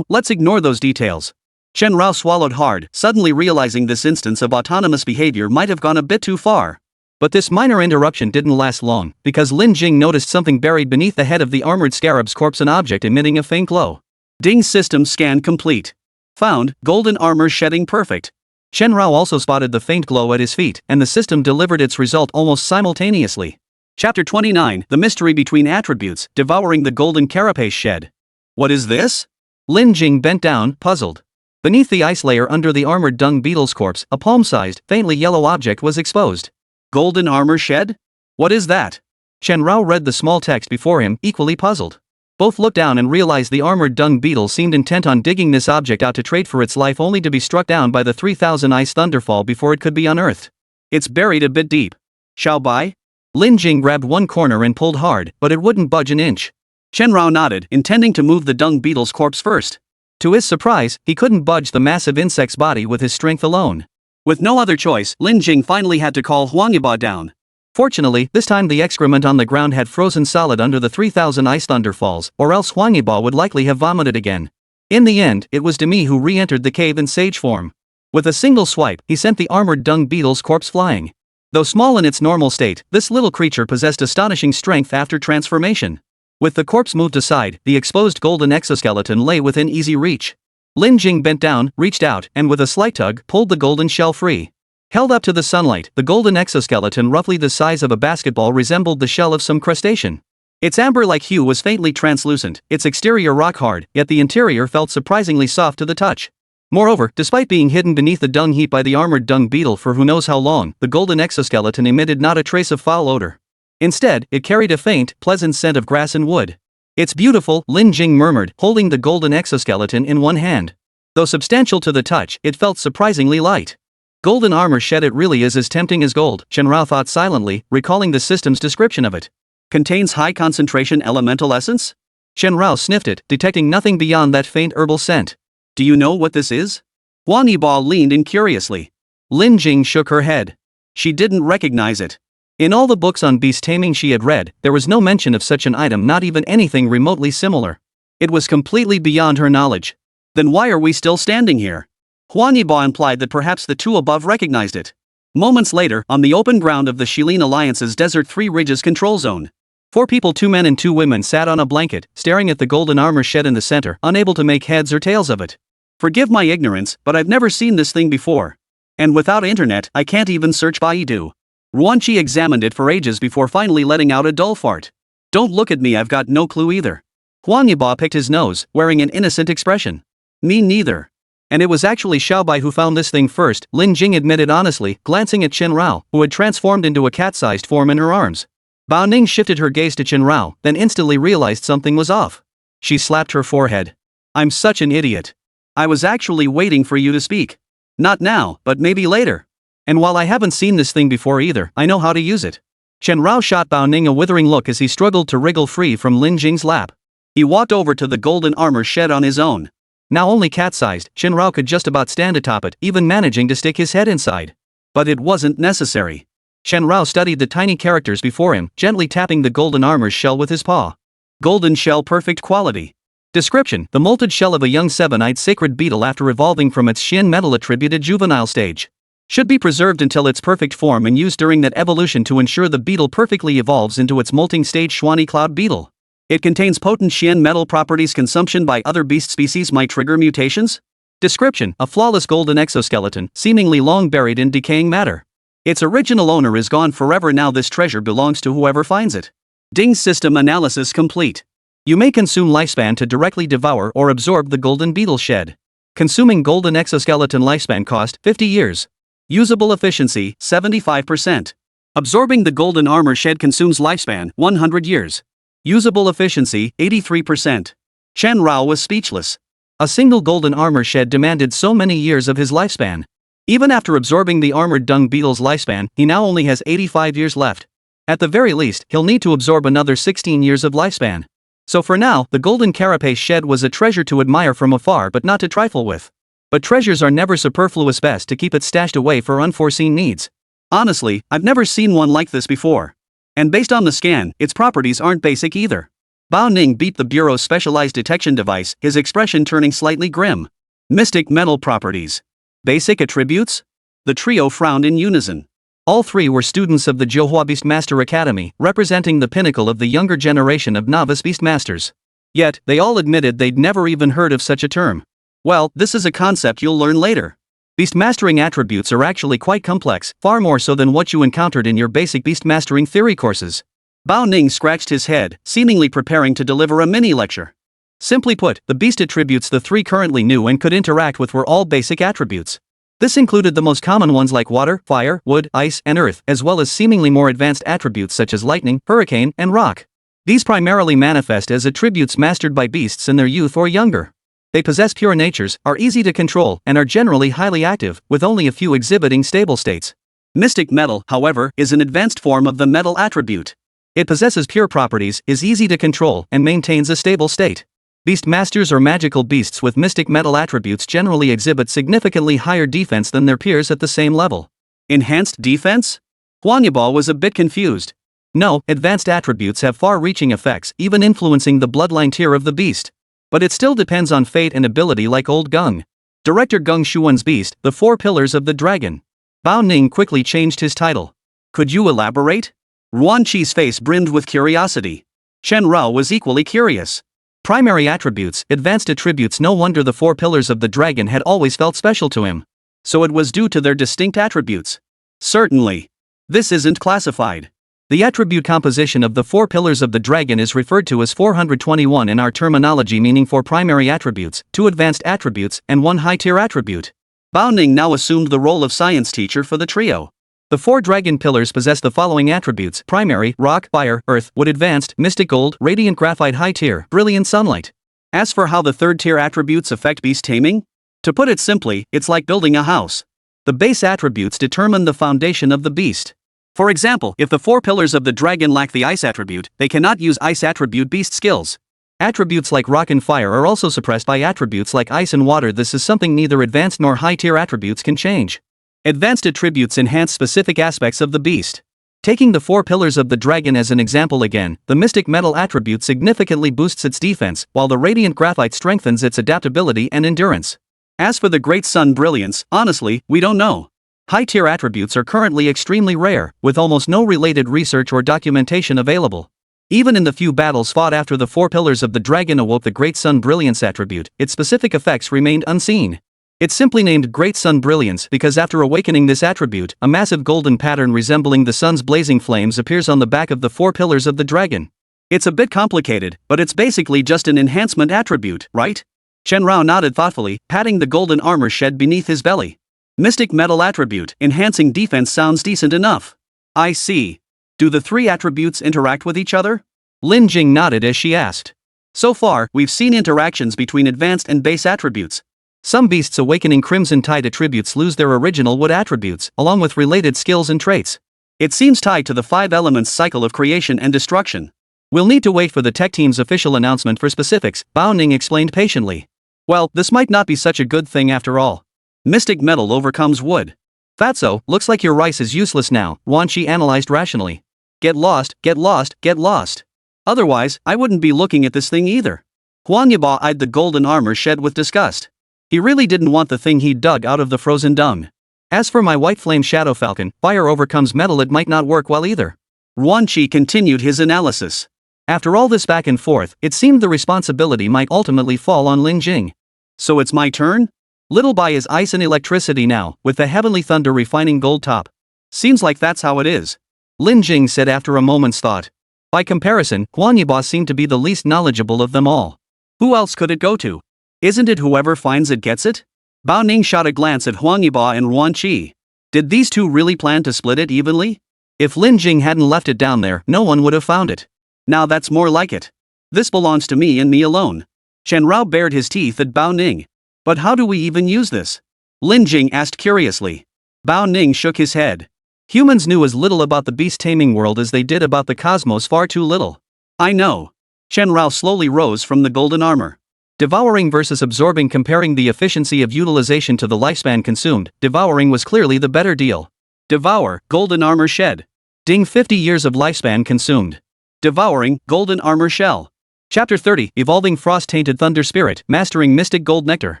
Let's ignore those details. Chen Rao swallowed hard, suddenly realizing this instance of autonomous behavior might have gone a bit too far. But this minor interruption didn't last long, because Lin Jing noticed something buried beneath the head of the armored scarab's corpse, an object emitting a faint glow. Ding's system scan complete. Found, golden armor shedding perfect. Chen Rao also spotted the faint glow at his feet, and the system delivered its result almost simultaneously. Chapter 29, The Mystery Between Attributes, Devouring the Golden Carapace Shed. What is this? Lin Jing bent down, puzzled. Beneath the ice layer under the armored dung beetle's corpse, a palm-sized, faintly yellow object was exposed. Golden armor shed? What is that? Chen Rao read the small text before him, equally puzzled. Both looked down and realized the armored dung beetle seemed intent on digging this object out to trade for its life, only to be struck down by the 3000 ice thunderfall before it could be unearthed. It's buried a bit deep. Xiaobai? Lin Jing grabbed one corner and pulled hard, but it wouldn't budge an inch. Chen Rao nodded, intending to move the dung beetle's corpse first. To his surprise, he couldn't budge the massive insect's body with his strength alone. With no other choice, Lin Jing finally had to call Huang Yiba down. Fortunately, this time the excrement on the ground had frozen solid under the 3000 ice thunderfalls, or else Huang Yiba would likely have vomited again. In the end, it was Demi who re-entered the cave in sage form. With a single swipe, he sent the armored dung beetle's corpse flying. Though small in its normal state, this little creature possessed astonishing strength after transformation. With the corpse moved aside, the exposed golden exoskeleton lay within easy reach. Lin Jing bent down, reached out, and with a slight tug, pulled the golden shell free. Held up to the sunlight, the golden exoskeleton, roughly the size of a basketball, resembled the shell of some crustacean. Its amber-like hue was faintly translucent, its exterior rock-hard, yet the interior felt surprisingly soft to the touch. Moreover, despite being hidden beneath the dung heap by the armored dung beetle for who knows how long, the golden exoskeleton emitted not a trace of foul odor. Instead, it carried a faint, pleasant scent of grass and wood. "It's beautiful," Lin Jing murmured, holding the golden exoskeleton in one hand. Though substantial to the touch, it felt surprisingly light. Golden armor shed, it really is as tempting as gold, Chen Rao thought silently, recalling the system's description of it. Contains high concentration elemental essence? Chen Rao sniffed it, detecting nothing beyond that faint herbal scent. Do you know what this is? Huang Yiba leaned in curiously. Lin Jing shook her head. She didn't recognize it. In all the books on beast taming she had read, there was no mention of such an item, not even anything remotely similar. It was completely beyond her knowledge. Then why are we still standing here? Huang Yiba implied that perhaps the two above recognized it. Moments later, on the open ground of the Shilin Alliance's Desert 3 Ridges control zone. 4 people, 2 men and 2 women, sat on a blanket, staring at the golden armor shed in the center, unable to make heads or tails of it. Forgive my ignorance, but I've never seen this thing before. And without internet, I can't even search Baidu. Ruanqi examined it for ages before finally letting out a dull fart. Don't look at me, I've got no clue either. Huang Yiba picked his nose, wearing an innocent expression. Me neither. And it was actually Xiaobai who found this thing first, Lin Jing admitted honestly, glancing at Chen Rao, who had transformed into a cat-sized form in her arms. Bao Ning shifted her gaze to Chen Rao, then instantly realized something was off. She slapped her forehead. I'm such an idiot. I was actually waiting for you to speak. Not now, but maybe later. And while I haven't seen this thing before either, I know how to use it. Chen Rao shot Bao Ning a withering look as he struggled to wriggle free from Lin Jing's lap. He walked over to the golden armor shed on his own. Now only cat-sized, Chen Rao could just about stand atop it, even managing to stick his head inside. But it wasn't necessary. Chen Rao studied the tiny characters before him, gently tapping the golden armor's shell with his paw. Golden shell, perfect quality. Description: the molted shell of a young seven-eyed sacred beetle after evolving from its Xian metal-attributed juvenile stage. Should be preserved until its perfect form and used during that evolution to ensure the beetle perfectly evolves into its molting stage Xuani cloud beetle. It contains potent Xian metal properties. Consumption by other beast species might trigger mutations. Description: a flawless golden exoskeleton, seemingly long buried in decaying matter. Its original owner is gone forever now. This treasure belongs to whoever finds it. Ding system analysis complete. You may consume lifespan to directly devour or absorb the golden beetle shed. Consuming golden exoskeleton lifespan cost 50 years. Usable efficiency 75%. Absorbing the golden armor shed consumes lifespan 100 years. Usable efficiency 83%. Chen Rao was speechless. A single golden armor shed demanded so many years of his lifespan. Even after absorbing the armored dung beetle's lifespan, he now only has 85 years left. At the very least, he'll need to absorb another 16 years of lifespan. So for now, the golden carapace shed was a treasure to admire from afar but not to trifle with. But treasures are never superfluous, best to keep it stashed away for unforeseen needs. Honestly, I've never seen one like this before. And based on the scan, its properties aren't basic either. Bao Ning beat the Bureau's specialized detection device, his expression turning slightly grim. Mystic metal properties. Basic attributes? The trio frowned in unison. All three were students of the Johua Beastmaster Academy, representing the pinnacle of the younger generation of novice beastmasters. Yet, they all admitted they'd never even heard of such a term. Well, this is a concept you'll learn later. Beastmastering attributes are actually quite complex, far more so than what you encountered in your basic beastmastering theory courses. Bao Ning scratched his head, seemingly preparing to deliver a mini-lecture. Simply put, the beast attributes the three currently knew and could interact with were all basic attributes. This included the most common ones like water, fire, wood, ice, and earth, as well as seemingly more advanced attributes such as lightning, hurricane, and rock. These primarily manifest as attributes mastered by beasts in their youth or younger. They possess pure natures, are easy to control, and are generally highly active, with only a few exhibiting stable states. Mystic metal, however, is an advanced form of the metal attribute. It possesses pure properties, is easy to control, and maintains a stable state. Beastmasters or magical beasts with mystic metal attributes generally exhibit significantly higher defense than their peers at the same level. Enhanced defense? Huanyabal was a bit confused. No, advanced attributes have far-reaching effects, even influencing the bloodline tier of the beast. But it still depends on fate and ability, like old Gung. Director Gung Shuan's beast, the Four Pillars of the Dragon. Bao Ning quickly changed his title. Could you elaborate? Ruan Chi's face brimmed with curiosity. Chen Rao was equally curious. Primary attributes, advanced attributes. No wonder the Four Pillars of the Dragon had always felt special to him. So it was due to their distinct attributes. Certainly. This isn't classified. The attribute composition of the Four Pillars of the Dragon is referred to as 421 in our terminology, meaning 4 primary attributes, 2 advanced attributes, and 1 high-tier attribute. Bao Ning now assumed the role of science teacher for the trio. The 4 dragon pillars possess the following attributes: primary, rock, fire, earth, wood, advanced, mystic gold, radiant graphite, high tier, brilliant sunlight. As for how the third tier attributes affect beast taming? To put it simply, it's like building a house. The base attributes determine the foundation of the beast. For example, if the 4 pillars of the dragon lack the ice attribute, they cannot use ice attribute beast skills. Attributes like rock and fire are also suppressed by attributes like ice and water. This is something neither advanced nor high-tier attributes can change. Advanced attributes enhance specific aspects of the beast. Taking the 4 pillars of the dragon as an example again, the mystic metal attribute significantly boosts its defense, while the radiant graphite strengthens its adaptability and endurance. As for the great sun brilliance, honestly, we don't know. High-tier attributes are currently extremely rare, with almost no related research or documentation available. Even in the few battles fought after the 4 pillars of the dragon awoke the Great Sun Brilliance attribute, its specific effects remained unseen. It's simply named Great Sun Brilliance because after awakening this attribute, a massive golden pattern resembling the sun's blazing flames appears on the back of the 4 pillars of the dragon. It's a bit complicated, but it's basically just an enhancement attribute, right? Chen Rao nodded thoughtfully, patting the golden armor shed beneath his belly. Mystic metal attribute, enhancing defense sounds decent enough. I see. Do the 3 attributes interact with each other? Lin Jing nodded as she asked. So far, we've seen interactions between advanced and base attributes. Some beasts awakening Crimson Tide attributes lose their original wood attributes, along with related skills and traits. It seems tied to the 5 elements cycle of creation and destruction. We'll need to wait for the tech team's official announcement for specifics, Bao Ning explained patiently. Well, this might not be such a good thing after all. Mystic metal overcomes wood. Fatso, looks like your rice is useless now, Wan Qi analyzed rationally. Get lost, get lost, get lost. Otherwise, I wouldn't be looking at this thing either. Huang Yiba eyed the golden armor shed with disgust. He really didn't want the thing he'd dug out of the frozen dung. As for my white flame shadow falcon, fire overcomes metal, it might not work well either. Ruan Qi continued his analysis. After all this back and forth, it seemed the responsibility might ultimately fall on Lin Jing. So it's my turn? Little Bai is ice and electricity now, with the heavenly thunder refining gold top. Seems like that's how it is. Lin Jing said after a moment's thought. By comparison, Huang Yiba seemed to be the least knowledgeable of them all. Who else could it go to? Isn't it whoever finds it gets it? Bao Ning shot a glance at Huang Yiba and Ruan Qi. Did these two really plan to split it evenly? If Lin Jing hadn't left it down there, no one would have found it. Now that's more like it. This belongs to me and me alone. Chen Rao bared his teeth at Bao Ning. But how do we even use this? Lin Jing asked curiously. Bao Ning shook his head. Humans knew as little about the beast taming world as they did about the cosmos, far too little. I know. Chen Rao slowly rose from the golden armor. Devouring versus absorbing, comparing the efficiency of utilization to the lifespan consumed, devouring was clearly the better deal. Devour, golden armor shed. Ding, 50 years of lifespan consumed. Devouring, golden armor shell. Chapter 30, Evolving Frost-Tainted Thunder Spirit, Mastering Mystic Gold Nectar.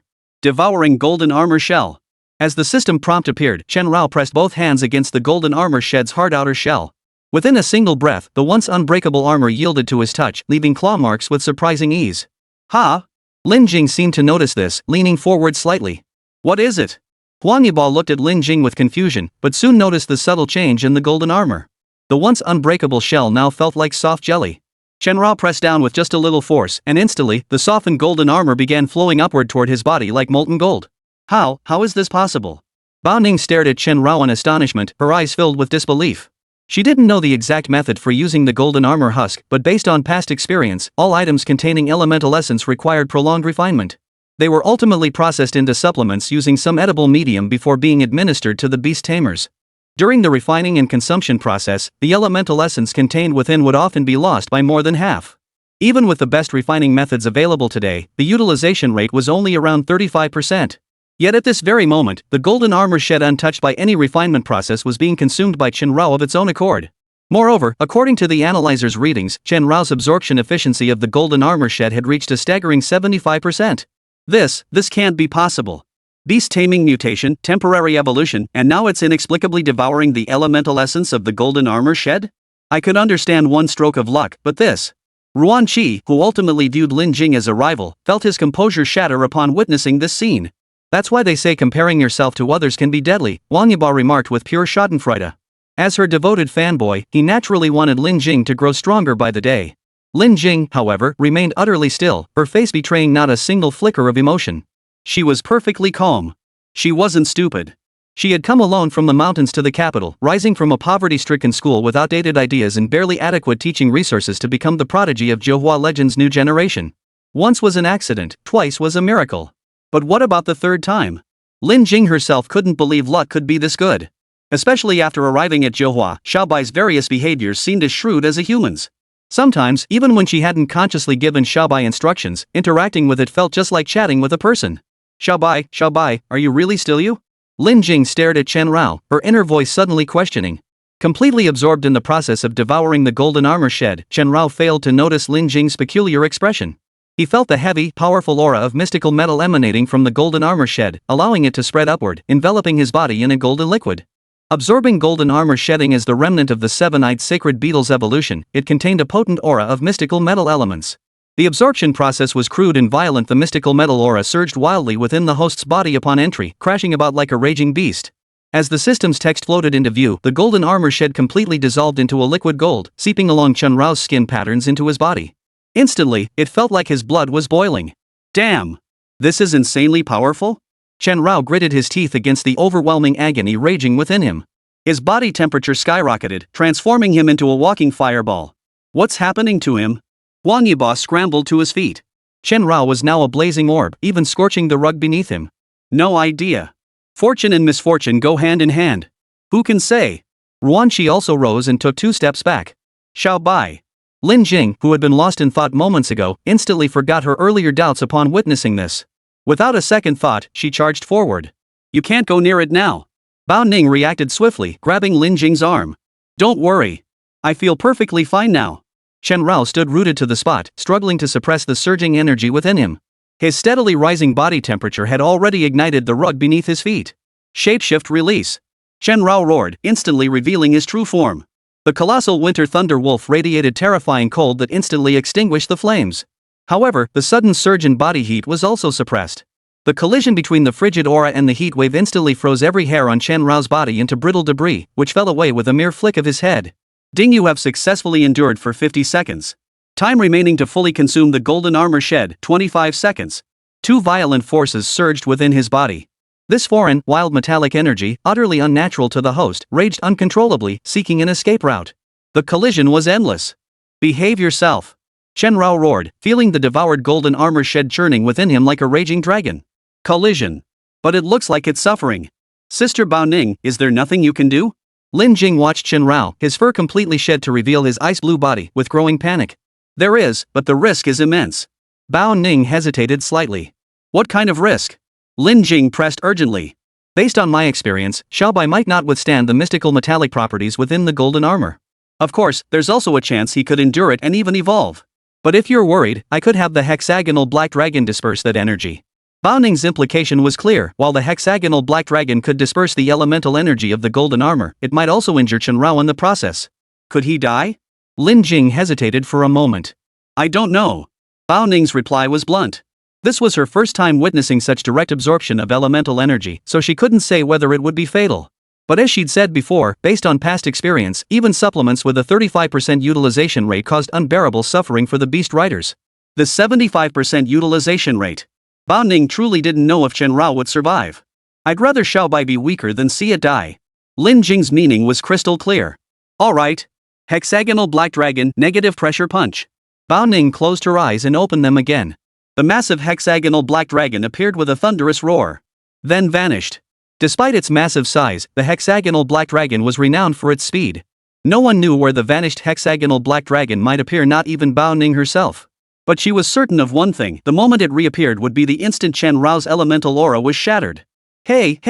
Devouring golden armor shell. As the system prompt appeared, Chen Rao pressed both hands against the golden armor shed's hard outer shell. Within a single breath, the once unbreakable armor yielded to his touch, leaving claw marks with surprising ease. Ha! Lin Jing seemed to notice this, leaning forward slightly. What is it? Huang Yiba looked at Lin Jing with confusion, but soon noticed the subtle change in the golden armor. The once unbreakable shell now felt like soft jelly. Chen Rao pressed down with just a little force, and instantly, the softened golden armor began flowing upward toward his body like molten gold. How is this possible? Bao Ning stared at Chen Rao in astonishment, her eyes filled with disbelief. She didn't know the exact method for using the golden armor husk, but based on past experience, all items containing elemental essence required prolonged refinement. They were ultimately processed into supplements using some edible medium before being administered to the beast tamers. During the refining and consumption process, the elemental essence contained within would often be lost by more than half. Even with the best refining methods available today, the utilization rate was only around 35%. Yet at this very moment, the golden armor shed, untouched by any refinement process, was being consumed by Chen Rao of its own accord. Moreover, according to the analyzer's readings, Chen Rao's absorption efficiency of the golden armor shed had reached a staggering 75%. This can't be possible. Beast taming mutation, temporary evolution, and now it's inexplicably devouring the elemental essence of the golden armor shed? I could understand one stroke of luck, but this. Ruan Qi, who ultimately viewed Lin Jing as a rival, felt his composure shatter upon witnessing this scene. That's why they say comparing yourself to others can be deadly, Huang Yiba remarked with pure schadenfreude. As her devoted fanboy, he naturally wanted Lin Jing to grow stronger by the day. Lin Jing, however, remained utterly still, her face betraying not a single flicker of emotion. She was perfectly calm. She wasn't stupid. She had come alone from the mountains to the capital, rising from a poverty-stricken school with outdated ideas and barely adequate teaching resources to become the prodigy of Johua Legend's new generation. Once was an accident, twice was a miracle. But what about the third time? Lin Jing herself couldn't believe luck could be this good. Especially after arriving at Johua, Xiaobai's various behaviors seemed as shrewd as a human's. Sometimes, even when she hadn't consciously given Xiaobai instructions, interacting with it felt just like chatting with a person. Xiaobai, are you really still you? Lin Jing stared at Chen Rao, her inner voice suddenly questioning. Completely absorbed in the process of devouring the golden armor shed, Chen Rao failed to notice Lin Jing's peculiar expression. He felt the heavy, powerful aura of mystical metal emanating from the golden armor shed, allowing it to spread upward, enveloping his body in a golden liquid. Absorbing golden armor shedding as the remnant of the seven-eyed sacred beetle's evolution, it contained a potent aura of mystical metal elements. The absorption process was crude and violent. The mystical metal aura surged wildly within the host's body upon entry, crashing about like a raging beast. As the system's text floated into view, the golden armor shed completely dissolved into a liquid gold, seeping along Chen Rao's skin patterns into his body. Instantly, it felt like his blood was boiling. Damn! This is insanely powerful? Chen Rao gritted his teeth against the overwhelming agony raging within him. His body temperature skyrocketed, transforming him into a walking fireball. What's happening to him? Huang Yiba scrambled to his feet. Chen Rao was now a blazing orb, even scorching the rug beneath him. No idea. Fortune and misfortune go hand in hand. Who can say? Ruanqi also rose and took 2 steps back. Xiao Bai. Lin Jing, who had been lost in thought moments ago, instantly forgot her earlier doubts upon witnessing this. Without a second thought, she charged forward. You can't go near it now. Bao Ning reacted swiftly, grabbing Lin Jing's arm. Don't worry. I feel perfectly fine now. Chen Rao stood rooted to the spot, struggling to suppress the surging energy within him. His steadily rising body temperature had already ignited the rug beneath his feet. Shapeshift release. Chen Rao roared, instantly revealing his true form. The colossal winter thunder wolf radiated terrifying cold that instantly extinguished the flames. However, the sudden surge in body heat was also suppressed. The collision between the frigid aura and the heat wave instantly froze every hair on Chen Rao's body into brittle debris, which fell away with a mere flick of his head. Ding, you have successfully endured for 50 seconds. Time remaining to fully consume the golden armor shed, 25 seconds. 2 violent forces surged within his body. This foreign, wild metallic energy, utterly unnatural to the host, raged uncontrollably, seeking an escape route. The collision was endless. Behave yourself. Chen Rao roared, feeling the devoured golden armor shed churning within him like a raging dragon. Collision. But it looks like it's suffering. Sister Bao Ning, is there nothing you can do? Lin Jing watched Chen Rao, his fur completely shed to reveal his ice-blue body, with growing panic. There is, but the risk is immense. Bao Ning hesitated slightly. What kind of risk? Lin Jing pressed urgently. Based on my experience, Xiao Bai might not withstand the mystical metallic properties within the golden armor. Of course, there's also a chance he could endure it and even evolve. But if you're worried, I could have the hexagonal black dragon disperse that energy. Bao Ning's implication was clear. While the hexagonal black dragon could disperse the elemental energy of the golden armor, it might also injure Chen Rao in the process. Could he die? Lin Jing hesitated for a moment. I don't know. Bao Ning's reply was blunt. This was her first time witnessing such direct absorption of elemental energy, so she couldn't say whether it would be fatal. But as she'd said before, based on past experience, even supplements with a 35% utilization rate caused unbearable suffering for the beast riders. The 75% utilization rate. Bao Ning truly didn't know if Chen Rao would survive. I'd rather Xiao Bai be weaker than see it die. Lin Jing's meaning was crystal clear. Alright. Hexagonal black dragon, negative pressure punch. Bao Ning closed her eyes and opened them again. The massive hexagonal black dragon appeared with a thunderous roar. Then vanished. Despite its massive size, the hexagonal black dragon was renowned for its speed. No one knew where the vanished hexagonal black dragon might appear, not even Bao Ning herself. But she was certain of one thing: the moment it reappeared would be the instant Chen Rao's elemental aura was shattered. Hey,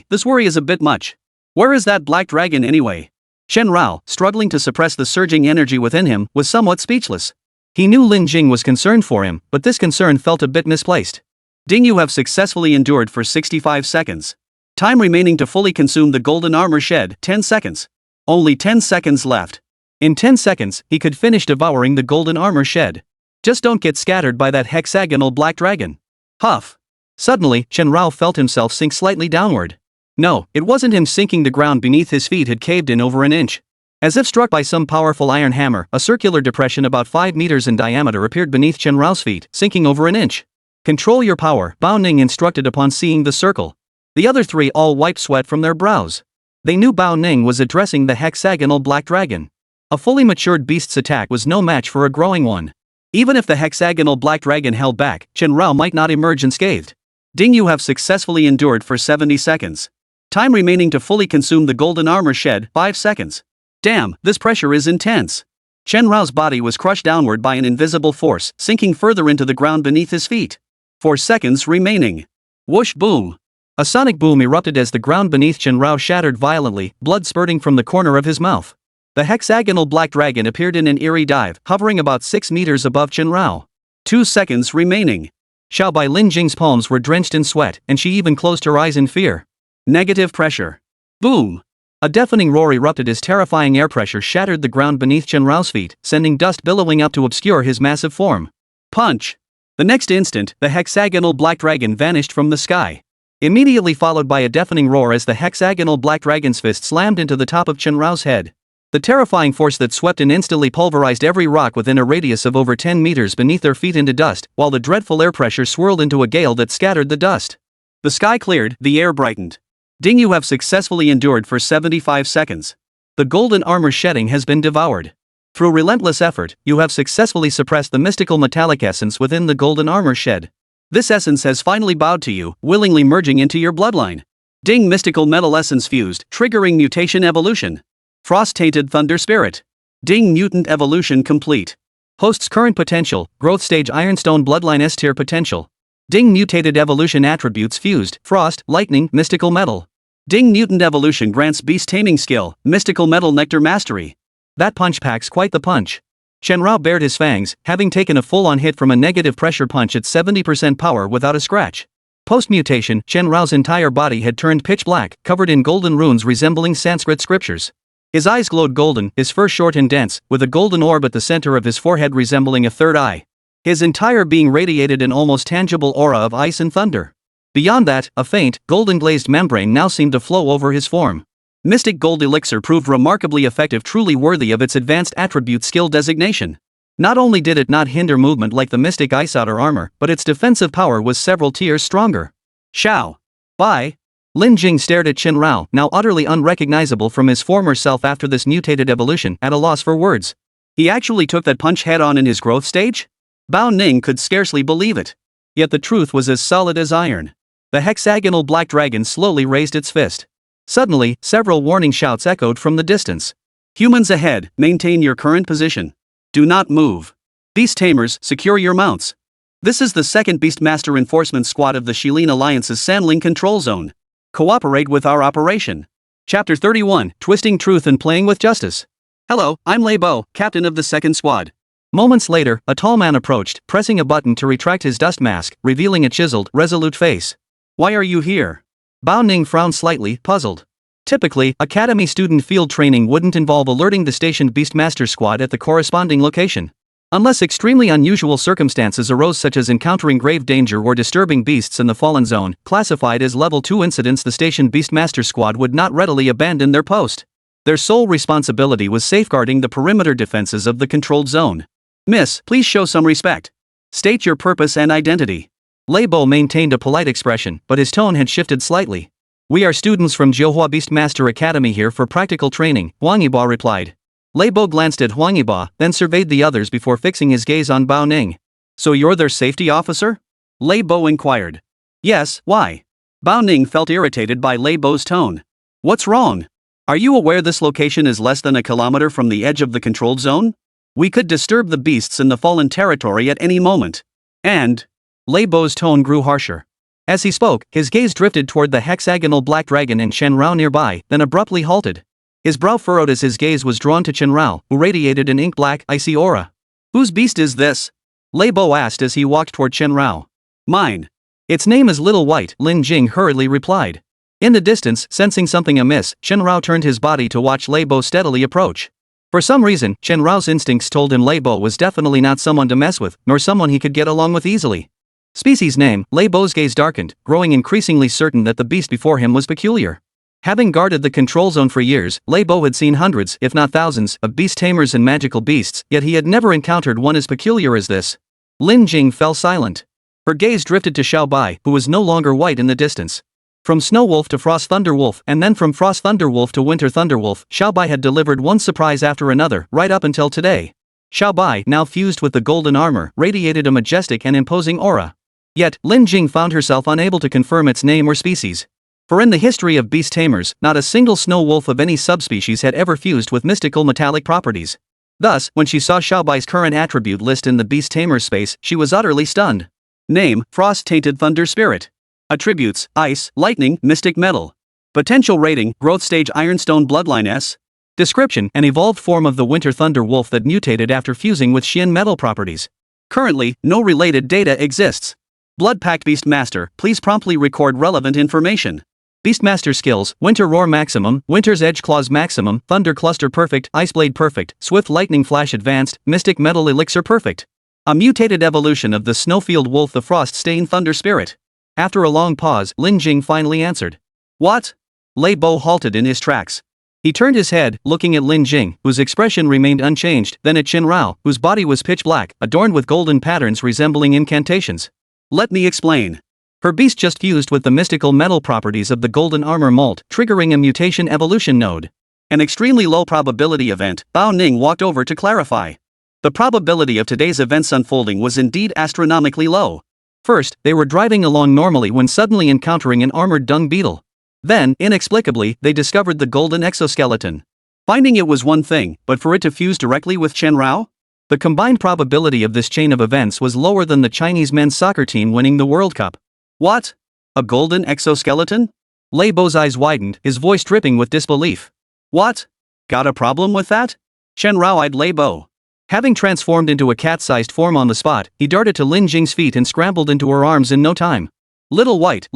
this worry is a bit much. Where is that black dragon anyway? Chen Rao, struggling to suppress the surging energy within him, was somewhat speechless. He knew Lin Jing was concerned for him, but this concern felt a bit misplaced. Ding, you have successfully endured for 65 seconds. Time remaining to fully consume the golden armor shed, 10 seconds. Only 10 seconds left. In 10 seconds, he could finish devouring the golden armor shed. Just don't get scattered by that hexagonal black dragon. Huff. Suddenly, Chen Rao felt himself sink slightly downward. No, it wasn't him sinking, the ground beneath his feet had caved in over an inch. As if struck by some powerful iron hammer, a circular depression about 5 meters in diameter appeared beneath Chen Rao's feet, sinking over an inch. Control your power, Bao Ning instructed upon seeing the circle. The other 3 all wiped sweat from their brows. They knew Bao Ning was addressing the hexagonal black dragon. A fully matured beast's attack was no match for a growing one. Even if the hexagonal black dragon held back, Chen Rao might not emerge unscathed. Ding, you have successfully endured for 70 seconds. Time remaining to fully consume the golden armor shed, 5 seconds. Damn, this pressure is intense. Chen Rao's body was crushed downward by an invisible force, sinking further into the ground beneath his feet. 4 seconds remaining. Whoosh, boom. A sonic boom erupted as the ground beneath Chen Rao shattered violently, blood spurting from the corner of his mouth. The hexagonal black dragon appeared in an eerie dive, hovering about 6 meters above Chen Rao. 2 seconds remaining. Xiao Bai Lin Jing's palms were drenched in sweat, and she even closed her eyes in fear. Negative pressure. Boom. A deafening roar erupted as terrifying air pressure shattered the ground beneath Chen Rao's feet, sending dust billowing up to obscure his massive form. Punch. The next instant, the hexagonal black dragon vanished from the sky. Immediately followed by a deafening roar as the hexagonal black dragon's fist slammed into the top of Chen Rao's head. The terrifying force that swept in instantly pulverized every rock within a radius of over 10 meters beneath their feet into dust, while the dreadful air pressure swirled into a gale that scattered the dust. The sky cleared, the air brightened. Ding, you have successfully endured for 75 seconds. The golden armor shedding has been devoured. Through relentless effort, you have successfully suppressed the mystical metallic essence within the golden armor shed. This essence has finally bowed to you, willingly merging into your bloodline. Ding mystical metal essence fused, triggering mutation evolution. Frost-tainted thunder spirit. Ding mutant evolution complete. Host's current potential, growth stage ironstone bloodline S-tier potential. Ding mutated evolution attributes fused, frost, lightning, mystical metal. Ding mutant evolution grants beast taming skill, mystical metal nectar mastery. That punch packs quite the punch. Shenrao bared his fangs, having taken a full-on hit from a negative pressure punch at 70% power without a scratch. Post-mutation, Shenrao's entire body had turned pitch black, covered in golden runes resembling Sanskrit scriptures. His eyes glowed golden, his fur short and dense, with a golden orb at the center of his forehead resembling a third eye. His entire being radiated an almost tangible aura of ice and thunder. Beyond that, a faint, golden-glazed membrane now seemed to flow over his form. Mystic Gold Elixir proved remarkably effective, truly worthy of its advanced attribute skill designation. Not only did it not hinder movement like the Mystic Ice Outer Armor, but its defensive power was several tiers stronger. Xiao Bai. Lin Jing stared at Shenrao, now utterly unrecognizable from his former self after this mutated evolution, at a loss for words. He actually took that punch head-on in his growth stage? Bao Ning could scarcely believe it. Yet the truth was as solid as iron. The hexagonal black dragon slowly raised its fist. Suddenly, several warning shouts echoed from the distance. Humans ahead, maintain your current position. Do not move. Beast Tamers, secure your mounts. This is the second Beastmaster Enforcement Squad of the Shilin Alliance's Sanling Control Zone. Cooperate with our operation. Chapter 31, Twisting Truth and Playing with Justice. Hello, I'm Lei Bo, captain of the second squad. Moments later, a tall man approached, pressing a button to retract his dust mask, revealing a chiseled, resolute face. Why are you here? Bao Ning frowned slightly, puzzled. Typically, Academy student field training wouldn't involve alerting the stationed Beastmaster squad at the corresponding location. Unless extremely unusual circumstances arose, such as encountering grave danger or disturbing beasts in the Fallen Zone, classified as Level 2 incidents, the stationed Beastmaster squad would not readily abandon their post. Their sole responsibility was safeguarding the perimeter defenses of the controlled zone. Miss, please show some respect. State your purpose and identity. Lei Bo maintained a polite expression, but his tone had shifted slightly. We are students from Jiuhua Beastmaster Academy here for practical training, Huang Yibo replied. Lei Bo glanced at Huang Yibo, then surveyed the others before fixing his gaze on Bao Ning. So you're their safety officer? Lei Bo inquired. Yes, why? Bao Ning felt irritated by Lei Bo's tone. What's wrong? Are you aware this location is less than a kilometer from the edge of the controlled zone? We could disturb the beasts in the fallen territory at any moment. And... Lei Bo's tone grew harsher. As he spoke, his gaze drifted toward the hexagonal black dragon and Shenrao nearby, then abruptly halted. His brow furrowed as his gaze was drawn to Shenrao, who radiated an ink-black, icy aura. Whose beast is this? Lei Bo asked as he walked toward Shenrao. Mine. Its name is Little White, Lin Jing hurriedly replied. In the distance, sensing something amiss, Shenrao turned his body to watch Lei Bo steadily approach. For some reason, Shenrao's instincts told him Lei Bo was definitely not someone to mess with, nor someone he could get along with easily. Species name, Lei Bo's gaze darkened, growing increasingly certain that the beast before him was peculiar. Having guarded the control zone for years, Lei Bo had seen hundreds, if not thousands, of beast tamers and magical beasts, yet he had never encountered one as peculiar as this. Lin Jing fell silent. Her gaze drifted to Xiao Bai, who was no longer white in the distance. From Snow Wolf to Frost Thunder Wolf, and then from Frost Thunder Wolf to Winter Thunder Wolf, Xiao Bai had delivered one surprise after another, right up until today. Xiao Bai, now fused with the golden armor, radiated a majestic and imposing aura. Yet, Lin Jing found herself unable to confirm its name or species. For in the history of beast tamers, not a single snow wolf of any subspecies had ever fused with mystical metallic properties. Thus, when she saw Xiao Bai's current attribute list in the beast tamer space, she was utterly stunned. Name, Frost-tainted thunder spirit. Attributes, ice, lightning, mystic metal. Potential rating, growth stage ironstone bloodline S. Description, an evolved form of the winter thunder wolf that mutated after fusing with Xian metal properties. Currently, no related data exists. Blood-packed Beastmaster, please promptly record relevant information. Beastmaster skills, Winter Roar Maximum, Winter's Edge Claws Maximum, Thunder Cluster Perfect, Ice Blade Perfect, Swift Lightning Flash Advanced, Mystic Metal Elixir Perfect. A mutated evolution of the Snowfield Wolf, the Frost-stained Thunder Spirit. After a long pause, Lin Jing finally answered. What? Lei Bo halted in his tracks. He turned his head, looking at Lin Jing, whose expression remained unchanged, then at Shenrao, whose body was pitch black, adorned with golden patterns resembling incantations. Let me explain. Her beast just fused with the mystical metal properties of the golden armor mold, triggering a mutation evolution node. An extremely low probability event, Bao Ning walked over to clarify. The probability of today's events unfolding was indeed astronomically low. First, they were driving along normally when suddenly encountering an armored dung beetle. Then, inexplicably, they discovered the golden exoskeleton. Finding it was one thing, but for it to fuse directly with Chen Rao? The combined probability of this chain of events was lower than the Chinese men's soccer team winning the World Cup. What? A golden exoskeleton? Lei Bo's eyes widened, his voice dripping with disbelief. What? Got a problem with that? Chen Rao eyed Lei Bo. Having transformed into a cat-sized form on the spot, he darted to Lin Jing's feet and scrambled into her arms in no time. Little white,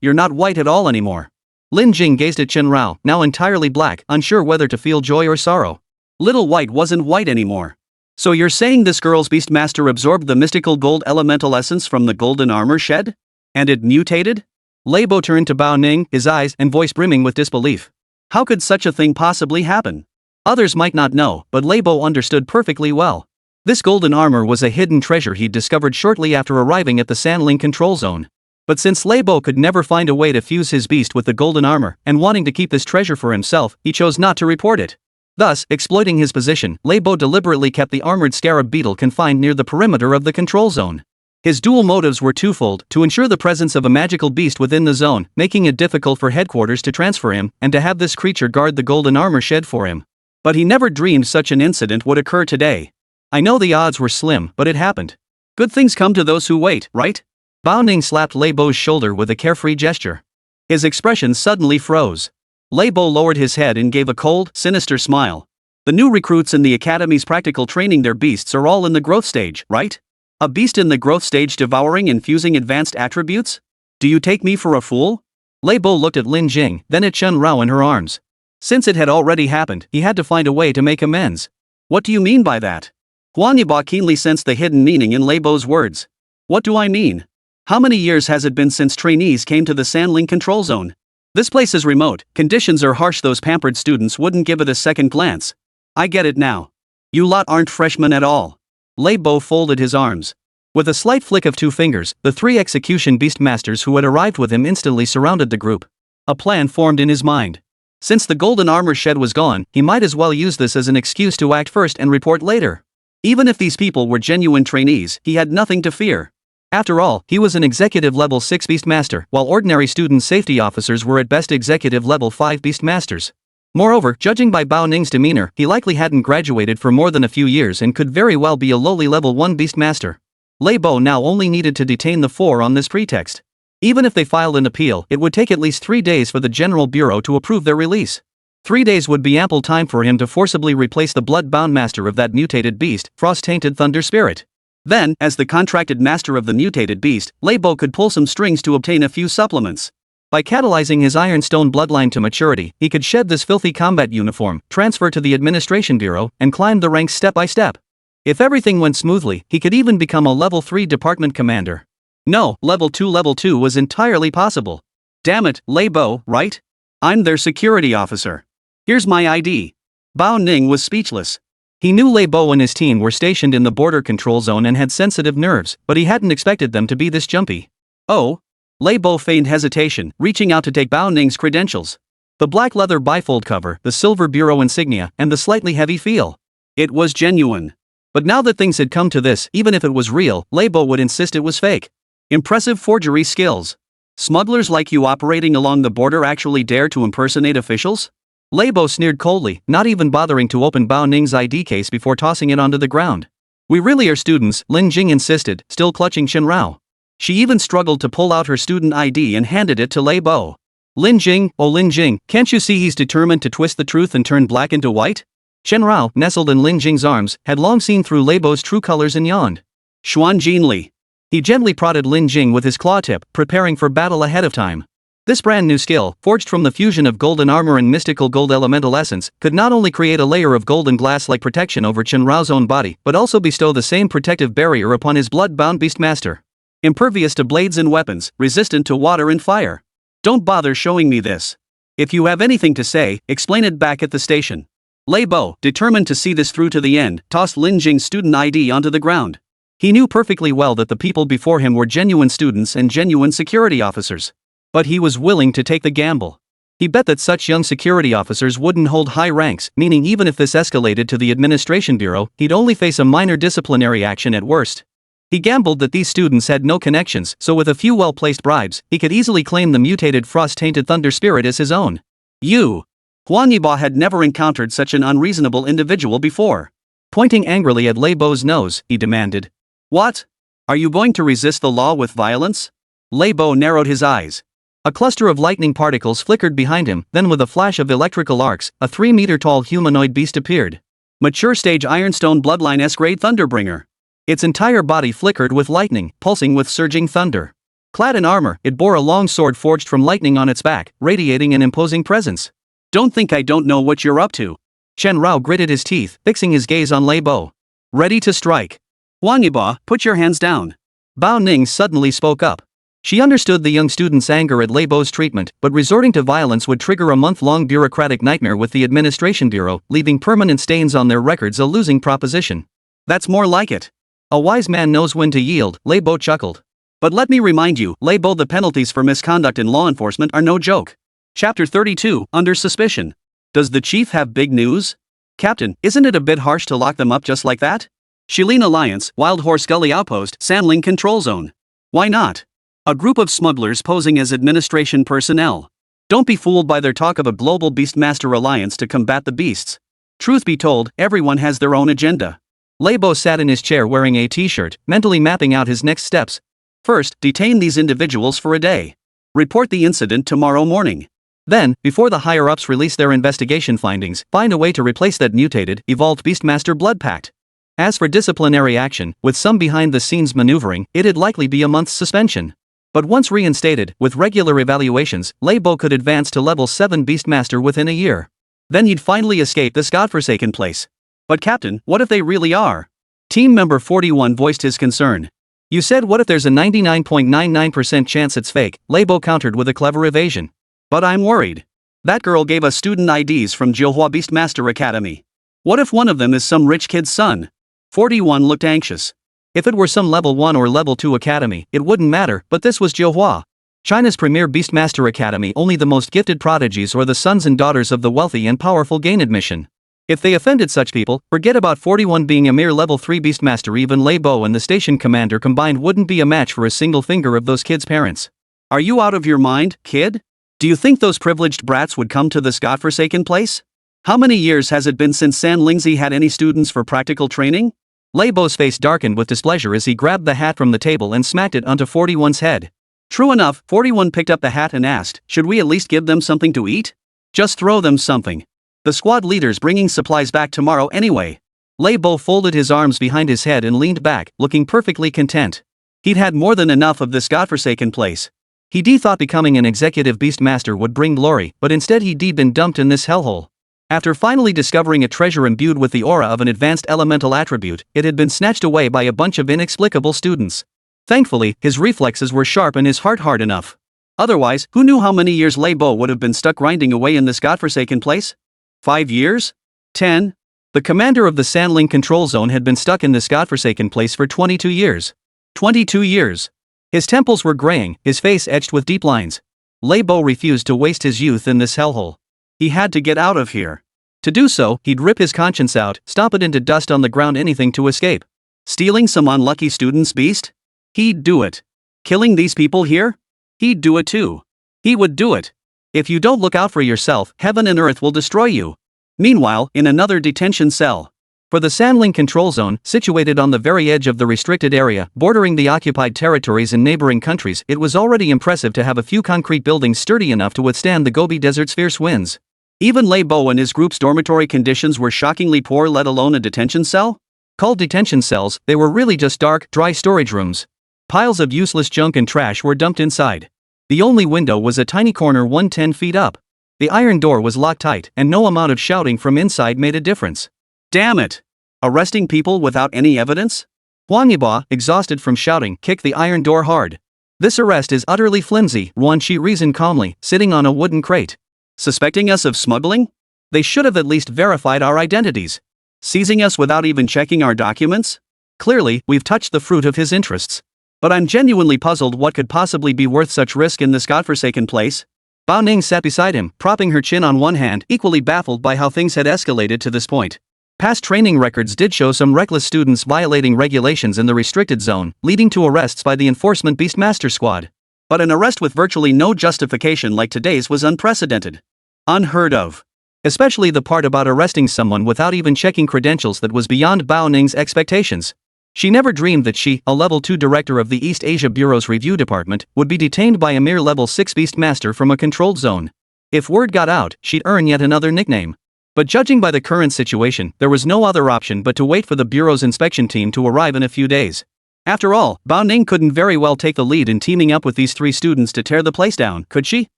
you're not white at all anymore. Lin Jing gazed at Chen Rao, now entirely black, unsure whether to feel joy or sorrow. Little white wasn't white anymore. So you're saying this girl's Beastmaster absorbed the mystical gold elemental essence from the golden armor shed? And it mutated? Lei Bo turned to Bao Ning, his eyes and voice brimming with disbelief. How could such a thing possibly happen? Others might not know, but Lei Bo understood perfectly well. This golden armor was a hidden treasure he'd discovered shortly after arriving at the Sandling control zone. But since Lei Bo could never find a way to fuse his beast with the golden armor, and wanting to keep this treasure for himself, he chose not to report it. Thus, exploiting his position, Lei Bo deliberately kept the armored scarab beetle confined near the perimeter of the control zone. His dual motives were twofold: to ensure the presence of a magical beast within the zone, making it difficult for headquarters to transfer him, and to have this creature guard the golden armor shed for him. But he never dreamed such an incident would occur today. I know the odds were slim, but it happened. Good things come to those who wait, right? Bao Ning slapped Lei Bo's shoulder with a carefree gesture. His expression suddenly froze. Lei Bo lowered his head and gave a cold, sinister smile. The new recruits in the academy's practical training their beasts are all in the growth stage, right? A beast in the growth stage devouring and fusing advanced attributes? Do you take me for a fool? Lei Bo looked at Lin Jing, then at Chen Rao in her arms. Since it had already happened, he had to find a way to make amends. What do you mean by that? Huan Yiba keenly sensed the hidden meaning in Lei Bo's words. What do I mean? How many years has it been since trainees came to the Sandling control zone? This place is remote, conditions are harsh, those pampered students wouldn't give it a second glance. I get it now. You lot aren't freshmen at all. Lei Bo folded his arms. With a slight flick of two fingers, the three execution beastmasters who had arrived with him instantly surrounded the group. A plan formed in his mind. Since the golden armor shed was gone, he might as well use this as an excuse to act first and report later. Even if these people were genuine trainees, he had nothing to fear. After all, he was an executive level 6 beastmaster, while ordinary student safety officers were at best executive level 5 beastmasters. Moreover, judging by Bao Ning's demeanor, he likely hadn't graduated for more than a few years and could very well be a lowly level 1 beastmaster. Lei Bo now only needed to detain the four on this pretext. Even if they filed an appeal, it would take at least 3 days for the General Bureau to approve their release. 3 days would be ample time for him to forcibly replace the blood-bound master of that mutated beast, Frost-Tainted Thunder Spirit. Then, as the contracted master of the mutated beast, Lei Bo could pull some strings to obtain a few supplements. By catalyzing his Ironstone bloodline to maturity, he could shed this filthy combat uniform, transfer to the Administration Bureau, and climb the ranks step by step. If everything went smoothly, he could even become a level 3 department commander. No, level 2 was entirely possible. Damn it, Lei Bo, right? I'm their security officer. Here's my ID. Bao Ning was speechless. He knew Lei Bo and his team were stationed in the border control zone and had sensitive nerves, but he hadn't expected them to be this jumpy. Oh? Lei Bo feigned hesitation, reaching out to take Bao Ning's credentials. The black leather bifold cover, the silver bureau insignia, and the slightly heavy feel. It was genuine. But now that things had come to this, even if it was real, Lei Bo would insist it was fake. Impressive forgery skills. Smugglers like you operating along the border actually dare to impersonate officials? Lei Bo sneered coldly, not even bothering to open Bao Ning's ID case before tossing it onto the ground. We really are students, Lin Jing insisted, still clutching Chen Rao. She even struggled to pull out her student ID and handed it to Lei Bo. Lin Jing, oh Lin Jing, can't you see he's determined to twist the truth and turn black into white? Chen Rao, nestled in Lin Jing's arms, had long seen through Lei Bo's true colors and yawned. Xuan Jinli. He gently prodded Lin Jing with his claw tip, preparing for battle ahead of time. This brand new skill, forged from the fusion of golden armor and mystical gold elemental essence, could not only create a layer of golden glass-like protection over Chen Rao's own body, but also bestow the same protective barrier upon his blood-bound beastmaster. Impervious to blades and weapons, resistant to water and fire. Don't bother showing me this. If you have anything to say, explain it back at the station. Lei Bo, determined to see this through to the end, tossed Lin Jing's student ID onto the ground. He knew perfectly well that the people before him were genuine students and genuine security officers. But he was willing to take the gamble. He bet that such young security officers wouldn't hold high ranks, meaning even if this escalated to the Administration Bureau, he'd only face a minor disciplinary action at worst. He gambled that these students had no connections, so with a few well-placed bribes, he could easily claim the mutated frost-tainted thunder spirit as his own. You! Huan Yiba had never encountered such an unreasonable individual before. Pointing angrily at Lei Bo's nose, he demanded. What? Are you going to resist the law with violence? Lei Bo narrowed his eyes. A cluster of lightning particles flickered behind him, then with a flash of electrical arcs, a 3-meter-tall humanoid beast appeared. Mature stage Ironstone Bloodline S-grade Thunderbringer. Its entire body flickered with lightning, pulsing with surging thunder. Clad in armor, it bore a long sword forged from lightning on its back, radiating an imposing presence. Don't think I don't know what you're up to. Chen Rao gritted his teeth, fixing his gaze on Lei Bo. Ready to strike. Huan Yiba, put your hands down. Bao Ning suddenly spoke up. She understood the young student's anger at Lei Bo's treatment, but resorting to violence would trigger a month-long bureaucratic nightmare with the Administration Bureau, leaving permanent stains on their records, a losing proposition. That's more like it. A wise man knows when to yield, Lei Bo chuckled. But let me remind you, Lei Bo, the penalties for misconduct in law enforcement are no joke. Chapter 32, Under Suspicion. Does the chief have big news? Captain, isn't it a bit harsh to lock them up just like that? Shilin Alliance, Wild Horse Gully Outpost, Sanling Control Zone. Why not? A group of smugglers posing as administration personnel. Don't be fooled by their talk of a global Beastmaster alliance to combat the beasts. Truth be told, everyone has their own agenda. Lei Bo sat in his chair wearing a t-shirt, mentally mapping out his next steps. First, detain these individuals for a day. Report the incident tomorrow morning. Then, before the higher-ups release their investigation findings, find a way to replace that mutated, evolved Beastmaster blood pact. As for disciplinary action, with some behind-the-scenes maneuvering, it'd likely be a month's suspension. But once reinstated, with regular evaluations, Lei Bo could advance to level 7 Beastmaster within a year. Then he'd finally escape this godforsaken place. But Captain, what if they really are? Team member 41 voiced his concern. You said what if there's a 99.99% chance it's fake, Lei Bo countered with a clever evasion. But I'm worried. That girl gave us student IDs from Jiuhua Beastmaster Academy. What if one of them is some rich kid's son? 41 looked anxious. If it were some level 1 or level 2 academy, it wouldn't matter, but this was Jiuhua, China's premier Beastmaster Academy. Only the most gifted prodigies or the sons and daughters of the wealthy and powerful gain admission. If they offended such people, forget about 41 being a mere level 3 Beastmaster. Even Lei Bo and the station commander combined wouldn't be a match for a single finger of those kids' parents. Are you out of your mind, kid? Do you think those privileged brats would come to this godforsaken place? How many years has it been since San Lingzi had any students for practical training? Lei Bo's face darkened with displeasure as he grabbed the hat from the table and smacked it onto 41's head. True enough, 41 picked up the hat and asked, should we at least give them something to eat? Just throw them something. The squad leader's bringing supplies back tomorrow anyway. Lei Bo folded his arms behind his head and leaned back, looking perfectly content. He'd had more than enough of this godforsaken place. He thought becoming an executive Beastmaster would bring glory, but instead he'd been dumped in this hellhole. After finally discovering a treasure imbued with the aura of an advanced elemental attribute, it had been snatched away by a bunch of inexplicable students. Thankfully, his reflexes were sharp and his heart hard enough. Otherwise, who knew how many years Lei Bo would have been stuck grinding away in this godforsaken place? 5 years? 10? The commander of the Sanling Control Zone had been stuck in this godforsaken place for 22 years. 22 years. His temples were graying, his face etched with deep lines. Lei Bo refused to waste his youth in this hellhole. He had to get out of here. To do so, he'd rip his conscience out, stomp it into dust on the ground, anything to escape. Stealing some unlucky student's beast? He'd do it. Killing these people here? He'd do it too. He would do it. If you don't look out for yourself, heaven and earth will destroy you. Meanwhile, in another detention cell. For the Sanling Control Zone, situated on the very edge of the restricted area, bordering the occupied territories in neighboring countries, it was already impressive to have a few concrete buildings sturdy enough to withstand the Gobi Desert's fierce winds. Even Lei Bo and his group's dormitory conditions were shockingly poor, let alone a detention cell? Called detention cells, they were really just dark, dry storage rooms. Piles of useless junk and trash were dumped inside. The only window was a tiny corner 110 feet up. The iron door was locked tight, and no amount of shouting from inside made a difference. Damn it! Arresting people without any evidence? Huan Yiba, exhausted from shouting, kicked the iron door hard. This arrest is utterly flimsy, Ruan Shi reasoned calmly, sitting on a wooden crate. Suspecting us of smuggling? They should have at least verified our identities. Seizing us without even checking our documents? Clearly, we've touched the fruit of his interests. But I'm genuinely puzzled what could possibly be worth such risk in this godforsaken place. Bao Ning sat beside him, propping her chin on one hand, equally baffled by how things had escalated to this point. Past training records did show some reckless students violating regulations in the restricted zone, leading to arrests by the Enforcement Beastmaster Squad. But an arrest with virtually no justification like today's was unprecedented. Unheard of. Especially the part about arresting someone without even checking credentials that was beyond Bao Ning's expectations. She never dreamed that she, a level 2 director of the East Asia Bureau's review department, would be detained by a mere level 6 Beastmaster from a controlled zone. If word got out, she'd earn yet another nickname. But judging by the current situation, there was no other option but to wait for the Bureau's inspection team to arrive in a few days. After all, Bao Ning couldn't very well take the lead in teaming up with these 3 students to tear the place down, could she?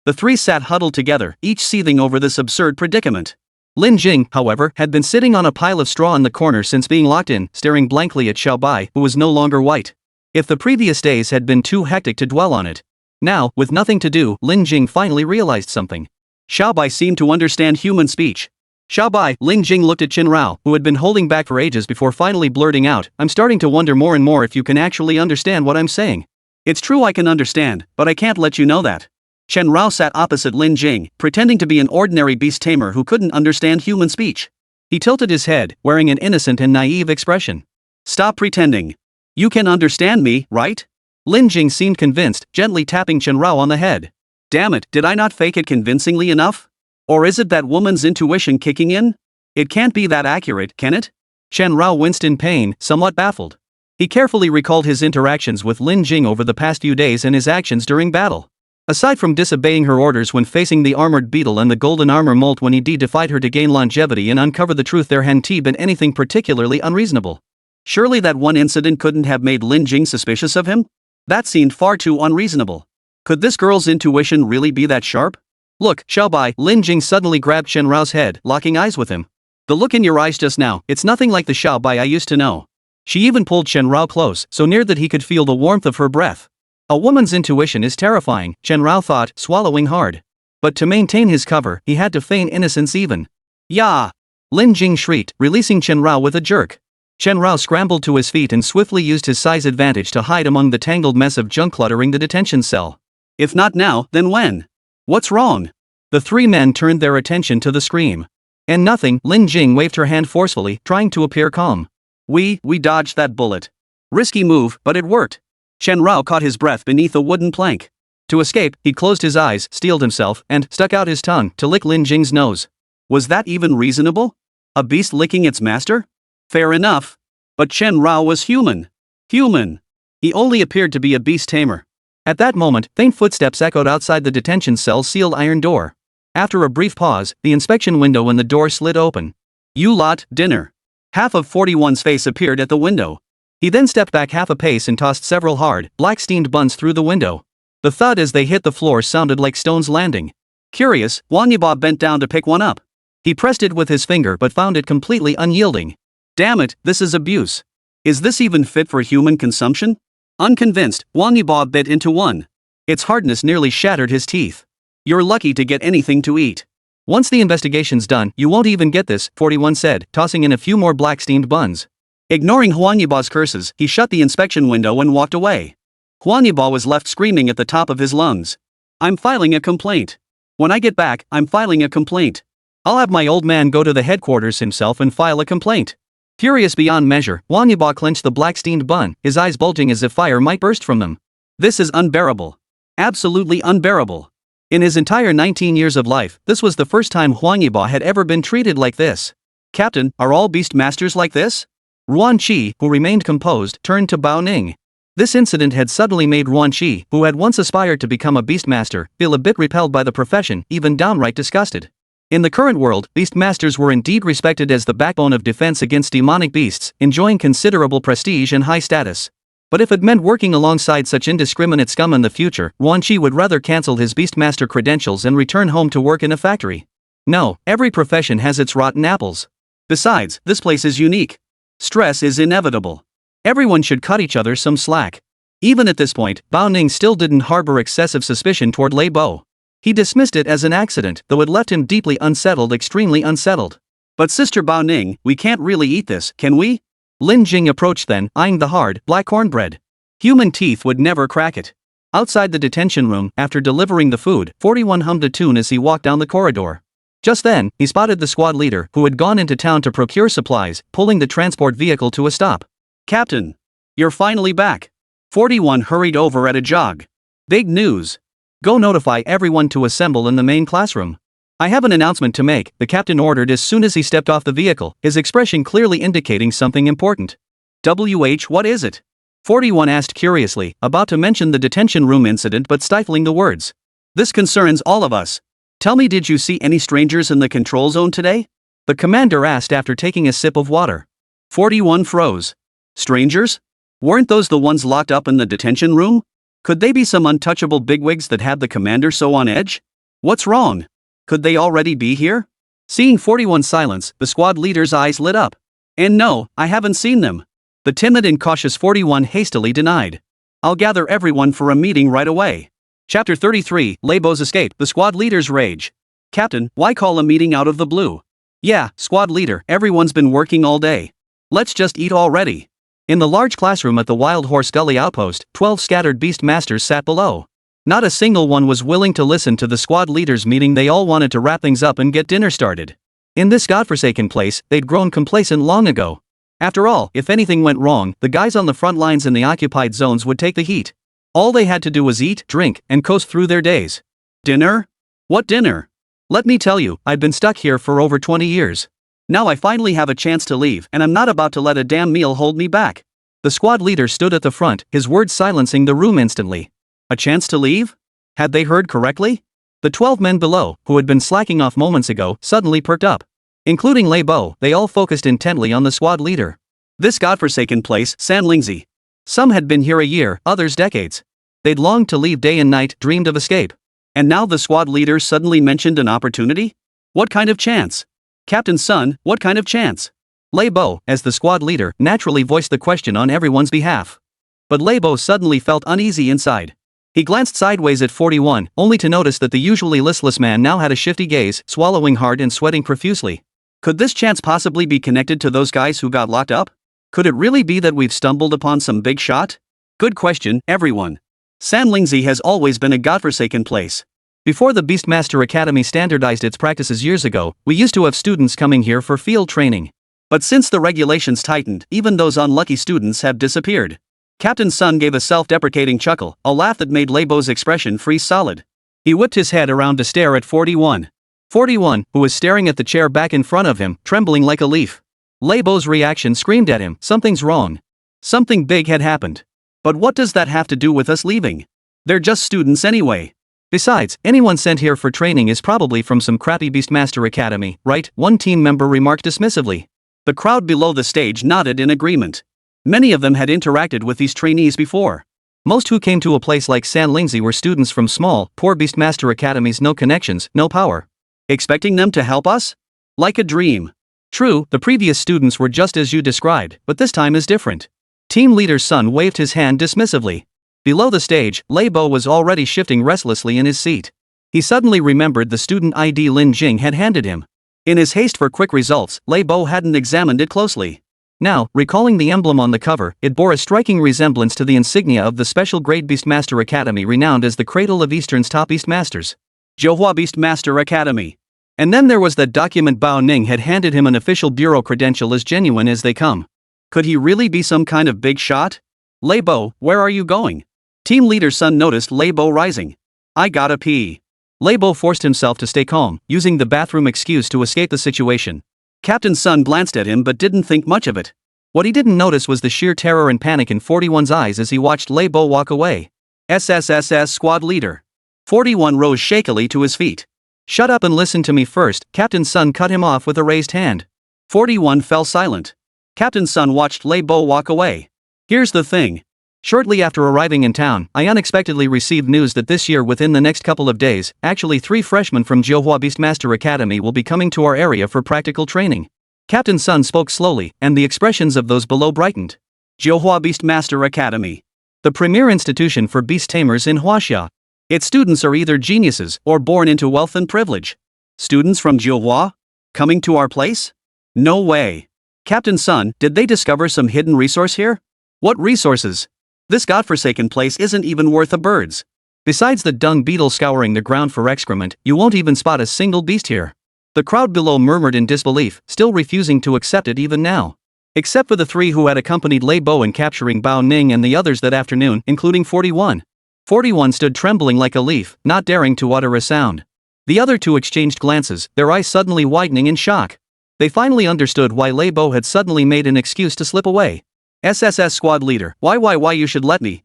The 3 sat huddled together, each seething over this absurd predicament. Lin Jing, however, had been sitting on a pile of straw in the corner since being locked in, staring blankly at Xiao Bai, who was no longer white. If the previous days had been too hectic to dwell on it. Now, with nothing to do, Lin Jing finally realized something. Xiao Bai seemed to understand human speech. Xiao Bai, Lin Jing looked at Chen Rao, who had been holding back for ages before finally blurting out, "I'm starting to wonder more and more if you can actually understand what I'm saying." "It's true I can understand, but I can't let you know that." Chen Rao sat opposite Lin Jing, pretending to be an ordinary beast tamer who couldn't understand human speech. He tilted his head, wearing an innocent and naive expression. "Stop pretending. You can understand me, right?" Lin Jing seemed convinced, gently tapping Chen Rao on the head. "Damn it, did I not fake it convincingly enough? Or is it that woman's intuition kicking in? It can't be that accurate, can it?" Chen Rao winced in pain, somewhat baffled. He carefully recalled his interactions with Lin Jing over the past few days and his actions during battle. Aside from disobeying her orders when facing the armored beetle and the golden armor molt when he defied her to gain longevity and uncover the truth, there hadn't been anything particularly unreasonable. Surely that one incident couldn't have made Lin Jing suspicious of him? That seemed far too unreasonable. Could this girl's intuition really be that sharp? "Look, Xiao Bai," Lin Jing suddenly grabbed Chen Rao's head, locking eyes with him. "The look in your eyes just now, it's nothing like the Xiao Bai I used to know." She even pulled Chen Rao close, so near that he could feel the warmth of her breath. A woman's intuition is terrifying, Chen Rao thought, swallowing hard. But to maintain his cover, he had to feign innocence even. "Ya!" Lin Jing shrieked, releasing Chen Rao with a jerk. Chen Rao scrambled to his feet and swiftly used his size advantage to hide among the tangled mess of junk cluttering the detention cell. "If not now, then when? What's wrong?" The 3 men turned their attention to the scream. "And nothing," Lin Jing waved her hand forcefully, trying to appear calm. We dodged that bullet. Risky move, but it worked." Chen Rao caught his breath beneath a wooden plank. To escape, he closed his eyes, steeled himself, and stuck out his tongue to lick Lin Jing's nose. Was that even reasonable? A beast licking its master? Fair enough. But Chen Rao was human. Human. He only appeared to be a beast tamer. At that moment, faint footsteps echoed outside the detention cell's sealed iron door. After a brief pause, the inspection window in the door slid open. "You lot, dinner." Half of 41's face appeared at the window. He then stepped back half a pace and tossed several hard, black-steamed buns through the window. The thud as they hit the floor sounded like stones landing. Curious, Wang Yiba bent down to pick one up. He pressed it with his finger but found it completely unyielding. "Damn it, this is abuse. Is this even fit for human consumption?" Unconvinced, Wang Yiba bit into one. Its hardness nearly shattered his teeth. "You're lucky to get anything to eat. Once the investigation's done, you won't even get this," 41 said, tossing in a few more black-steamed buns. Ignoring Huan Yiba's curses, he shut the inspection window and walked away. Huan Yiba was left screaming at the top of his lungs. "I'm filing a complaint. When I get back, I'm filing a complaint. I'll have my old man go to the headquarters himself and file a complaint." Furious beyond measure, Huan Yiba clenched the black-steamed bun, his eyes bulging as if fire might burst from them. "This is unbearable. Absolutely unbearable." In his entire 19 years of life, this was the first time Huan Yiba had ever been treated like this. "Captain, are all beast masters like this?" Ruan Qi, who remained composed, turned to Bao Ning. This incident had suddenly made Ruan Qi, who had once aspired to become a beastmaster, feel a bit repelled by the profession, even downright disgusted. In the current world, beastmasters were indeed respected as the backbone of defense against demonic beasts, enjoying considerable prestige and high status. But if it meant working alongside such indiscriminate scum in the future, Ruan Qi would rather cancel his beastmaster credentials and return home to work in a factory. No, every profession has its rotten apples. Besides, this place is unique. Stress is inevitable. Everyone should cut each other some slack. Even at this point, Bao Ning still didn't harbor excessive suspicion toward Lei Bo. He dismissed it as an accident, though it left him deeply unsettled, extremely unsettled. "But Sister Bao Ning, we can't really eat this, can we?" Lin Jing approached then, eyeing the hard, black cornbread. Human teeth would never crack it. Outside the detention room, after delivering the food, 41 hummed a tune as he walked down the corridor. Just then, he spotted the squad leader, who had gone into town to procure supplies, pulling the transport vehicle to a stop. Captain! You're finally back. 41 hurried over at a jog. Big news. Go notify everyone to assemble in the main classroom. I have an announcement to make, the captain ordered as soon as he stepped off the vehicle, his expression clearly indicating something important. What is it? 41 asked curiously, about to mention the detention room incident but stifling the words. This concerns all of us. Tell me, did you see any strangers in the control zone today? The commander asked after taking a sip of water. 41 froze. Strangers? Weren't those the ones locked up in the detention room? Could they be some untouchable bigwigs that had the commander so on edge? What's wrong? Could they already be here? Seeing 41's silence, the squad leader's eyes lit up. And no, I haven't seen them. The timid and cautious 41 hastily denied. I'll gather everyone for a meeting right away. Chapter 33, Leibo's Escape, the squad leader's rage. Captain, why call a meeting out of the blue? Yeah, squad leader, everyone's been working all day. Let's just eat already. In the large classroom at the Wild Horse Gully outpost, 12 scattered beast masters sat below. Not a single one was willing to listen to the squad leader's meeting. They all wanted to wrap things up and get dinner started. In this godforsaken place, they'd grown complacent long ago. After all, if anything went wrong, the guys on the front lines in the occupied zones would take the heat. All they had to do was eat, drink, and coast through their days. Dinner? What dinner? Let me tell you, I've been stuck here for over 20 years. Now I finally have a chance to leave, and I'm not about to let a damn meal hold me back. The squad leader stood at the front, his words silencing the room instantly. A chance to leave? Had they heard correctly? The 12 men below, who had been slacking off moments ago, suddenly perked up. Including Leibo, they all focused intently on the squad leader. This godforsaken place, Sanlingzi. Some had been here a year, others decades. They'd longed to leave day and night, dreamed of escape. And now the squad leader suddenly mentioned an opportunity? What kind of chance? Captain Sun, what kind of chance? Leibo, as the squad leader, naturally voiced the question on everyone's behalf. But Leibo suddenly felt uneasy inside. He glanced sideways at 41, only to notice that the usually listless man now had a shifty gaze, swallowing hard and sweating profusely. Could this chance possibly be connected to those guys who got locked up? Could it really be that we've stumbled upon some big shot? Good question, everyone. Sanlingzi has always been a godforsaken place. Before the Beastmaster Academy standardized its practices years ago, we used to have students coming here for field training. But since the regulations tightened, even those unlucky students have disappeared. Captain Sun gave a self-deprecating chuckle, a laugh that made Leibo's expression freeze solid. He whipped his head around to stare at 41. 41, who was staring at the chair back in front of him, trembling like a leaf. Leibo's reaction screamed at him, something's wrong. Something big had happened. But what does that have to do with us leaving? They're just students anyway. Besides, anyone sent here for training is probably from some crappy Beastmaster Academy, right? One team member remarked dismissively. The crowd below the stage nodded in agreement. Many of them had interacted with these trainees before. Most who came to a place like Sanlingzi were students from small, poor Beastmaster Academies, no connections, no power. Expecting them to help us? Like a dream. True, the previous students were just as you described, but this time is different. Team leader Sun waved his hand dismissively. Below the stage, Leibo was already shifting restlessly in his seat. He suddenly remembered the student ID Lin Jing had handed him. In his haste for quick results, Leibo hadn't examined it closely. Now, recalling the emblem on the cover, it bore a striking resemblance to the insignia of the special grade Beastmaster Academy renowned as the cradle of Eastern's top Beastmasters. Johua Beastmaster Academy. And then there was that document Bao Ning had handed him, an official bureau credential as genuine as they come. Could he really be some kind of big shot? Leibo, where are you going? Team leader Sun noticed Leibo rising. I gotta pee. Leibo forced himself to stay calm, using the bathroom excuse to escape the situation. Captain Sun glanced at him but didn't think much of it. What he didn't notice was the sheer terror and panic in 41's eyes as he watched Leibo walk away. SSSS squad leader. 41 rose shakily to his feet. Shut up and listen to me first, Captain Sun cut him off with a raised hand. 41 fell silent. Captain Sun watched Leibo walk away. Here's the thing. Shortly after arriving in town, I unexpectedly received news that this year, within the next couple of days, actually 3 freshmen from Johua Beastmaster Academy will be coming to our area for practical training. Captain Sun spoke slowly, and the expressions of those below brightened. Johua Beastmaster Academy. The premier institution for beast tamers in Huaxia. Its students are either geniuses or born into wealth and privilege. Students from Johua? Coming to our place? No way. Captain Sun, did they discover some hidden resource here? What resources? This godforsaken place isn't even worth a bird's. Besides the dung beetle scouring the ground for excrement, you won't even spot a single beast here. The crowd below murmured in disbelief, still refusing to accept it even now. Except for the three who had accompanied Lei Bo in capturing Bao Ning and the others that afternoon, including 41. 41 stood trembling like a leaf, not daring to utter a sound. The other two exchanged glances, their eyes suddenly widening in shock. They finally understood why Lei Bo had suddenly made an excuse to slip away. SSS squad leader, why you should let me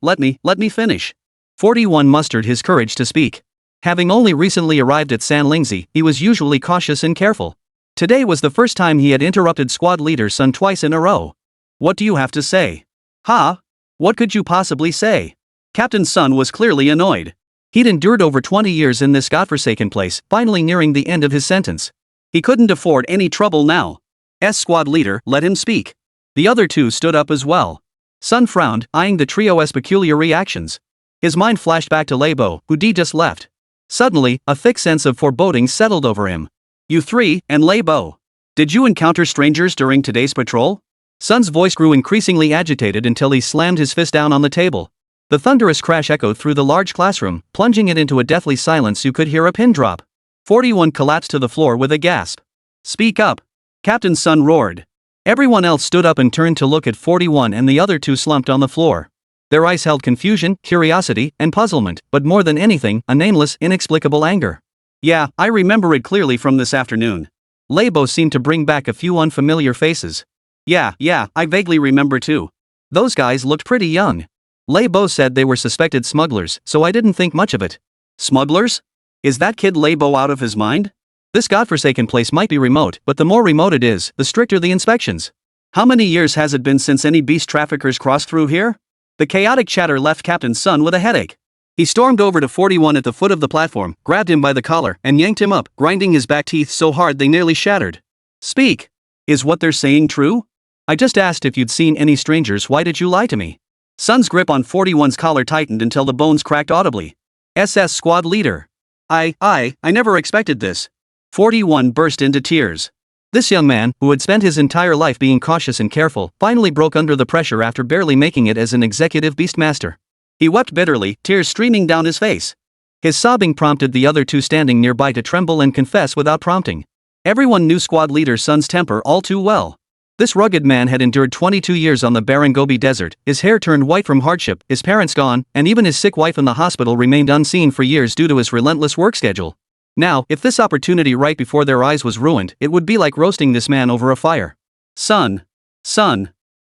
finish. 41 mustered his courage to speak. Having only recently arrived at Sanlingzi, he was usually cautious and careful. Today was the first time he had interrupted squad leader Sun twice in a row. What do you have to say? Ha? What could you possibly say? Captain Sun was clearly annoyed. He'd endured over 20 years in this godforsaken place, finally nearing the end of his sentence. He couldn't afford any trouble now. Squad leader, let him speak. The other two stood up as well. Sun frowned, eyeing the trio's peculiar reactions. His mind flashed back to Lei Bo, who just left. Suddenly, a thick sense of foreboding settled over him. You three, and Lei Bo. Did you encounter strangers during today's patrol? Sun's voice grew increasingly agitated until he slammed his fist down on the table. The thunderous crash echoed through the large classroom, plunging it into a deathly silence. You could hear a pin drop. 41 collapsed to the floor with a gasp. Speak up. Captain Sun roared. Everyone else stood up and turned to look at 41, and the other two slumped on the floor. Their eyes held confusion, curiosity, and puzzlement, but more than anything, a nameless, inexplicable anger. Yeah, I remember it clearly from this afternoon. Lei Bo seemed to bring back a few unfamiliar faces. Yeah, I vaguely remember too. Those guys looked pretty young. Lei Bo said they were suspected smugglers, so I didn't think much of it. Smugglers? Is that kid Lei Bo out of his mind? This godforsaken place might be remote, but the more remote it is, the stricter the inspections. How many years has it been since any beast traffickers crossed through here? The chaotic chatter left Captain Sun with a headache. He stormed over to 41 at the foot of the platform, grabbed him by the collar, and yanked him up, grinding his back teeth so hard they nearly shattered. Speak! Is what they're saying true? I just asked if you'd seen any strangers. Why did you lie to me? Sun's grip on 41's collar tightened until the bones cracked audibly. SS squad leader. I never expected this. 41 burst into tears. This young man, who had spent his entire life being cautious and careful, finally broke under the pressure after barely making it as an executive beastmaster. He wept bitterly, tears streaming down his face. His sobbing prompted the other two standing nearby to tremble and confess without prompting. Everyone knew squad leader Sun's temper all too well. This rugged man had endured 22 years on the barren Gobi Desert, his hair turned white from hardship, his parents gone, and even his sick wife in the hospital remained unseen for years due to his relentless work schedule. Now, if this opportunity right before their eyes was ruined, it would be like roasting this man over a fire. Sun.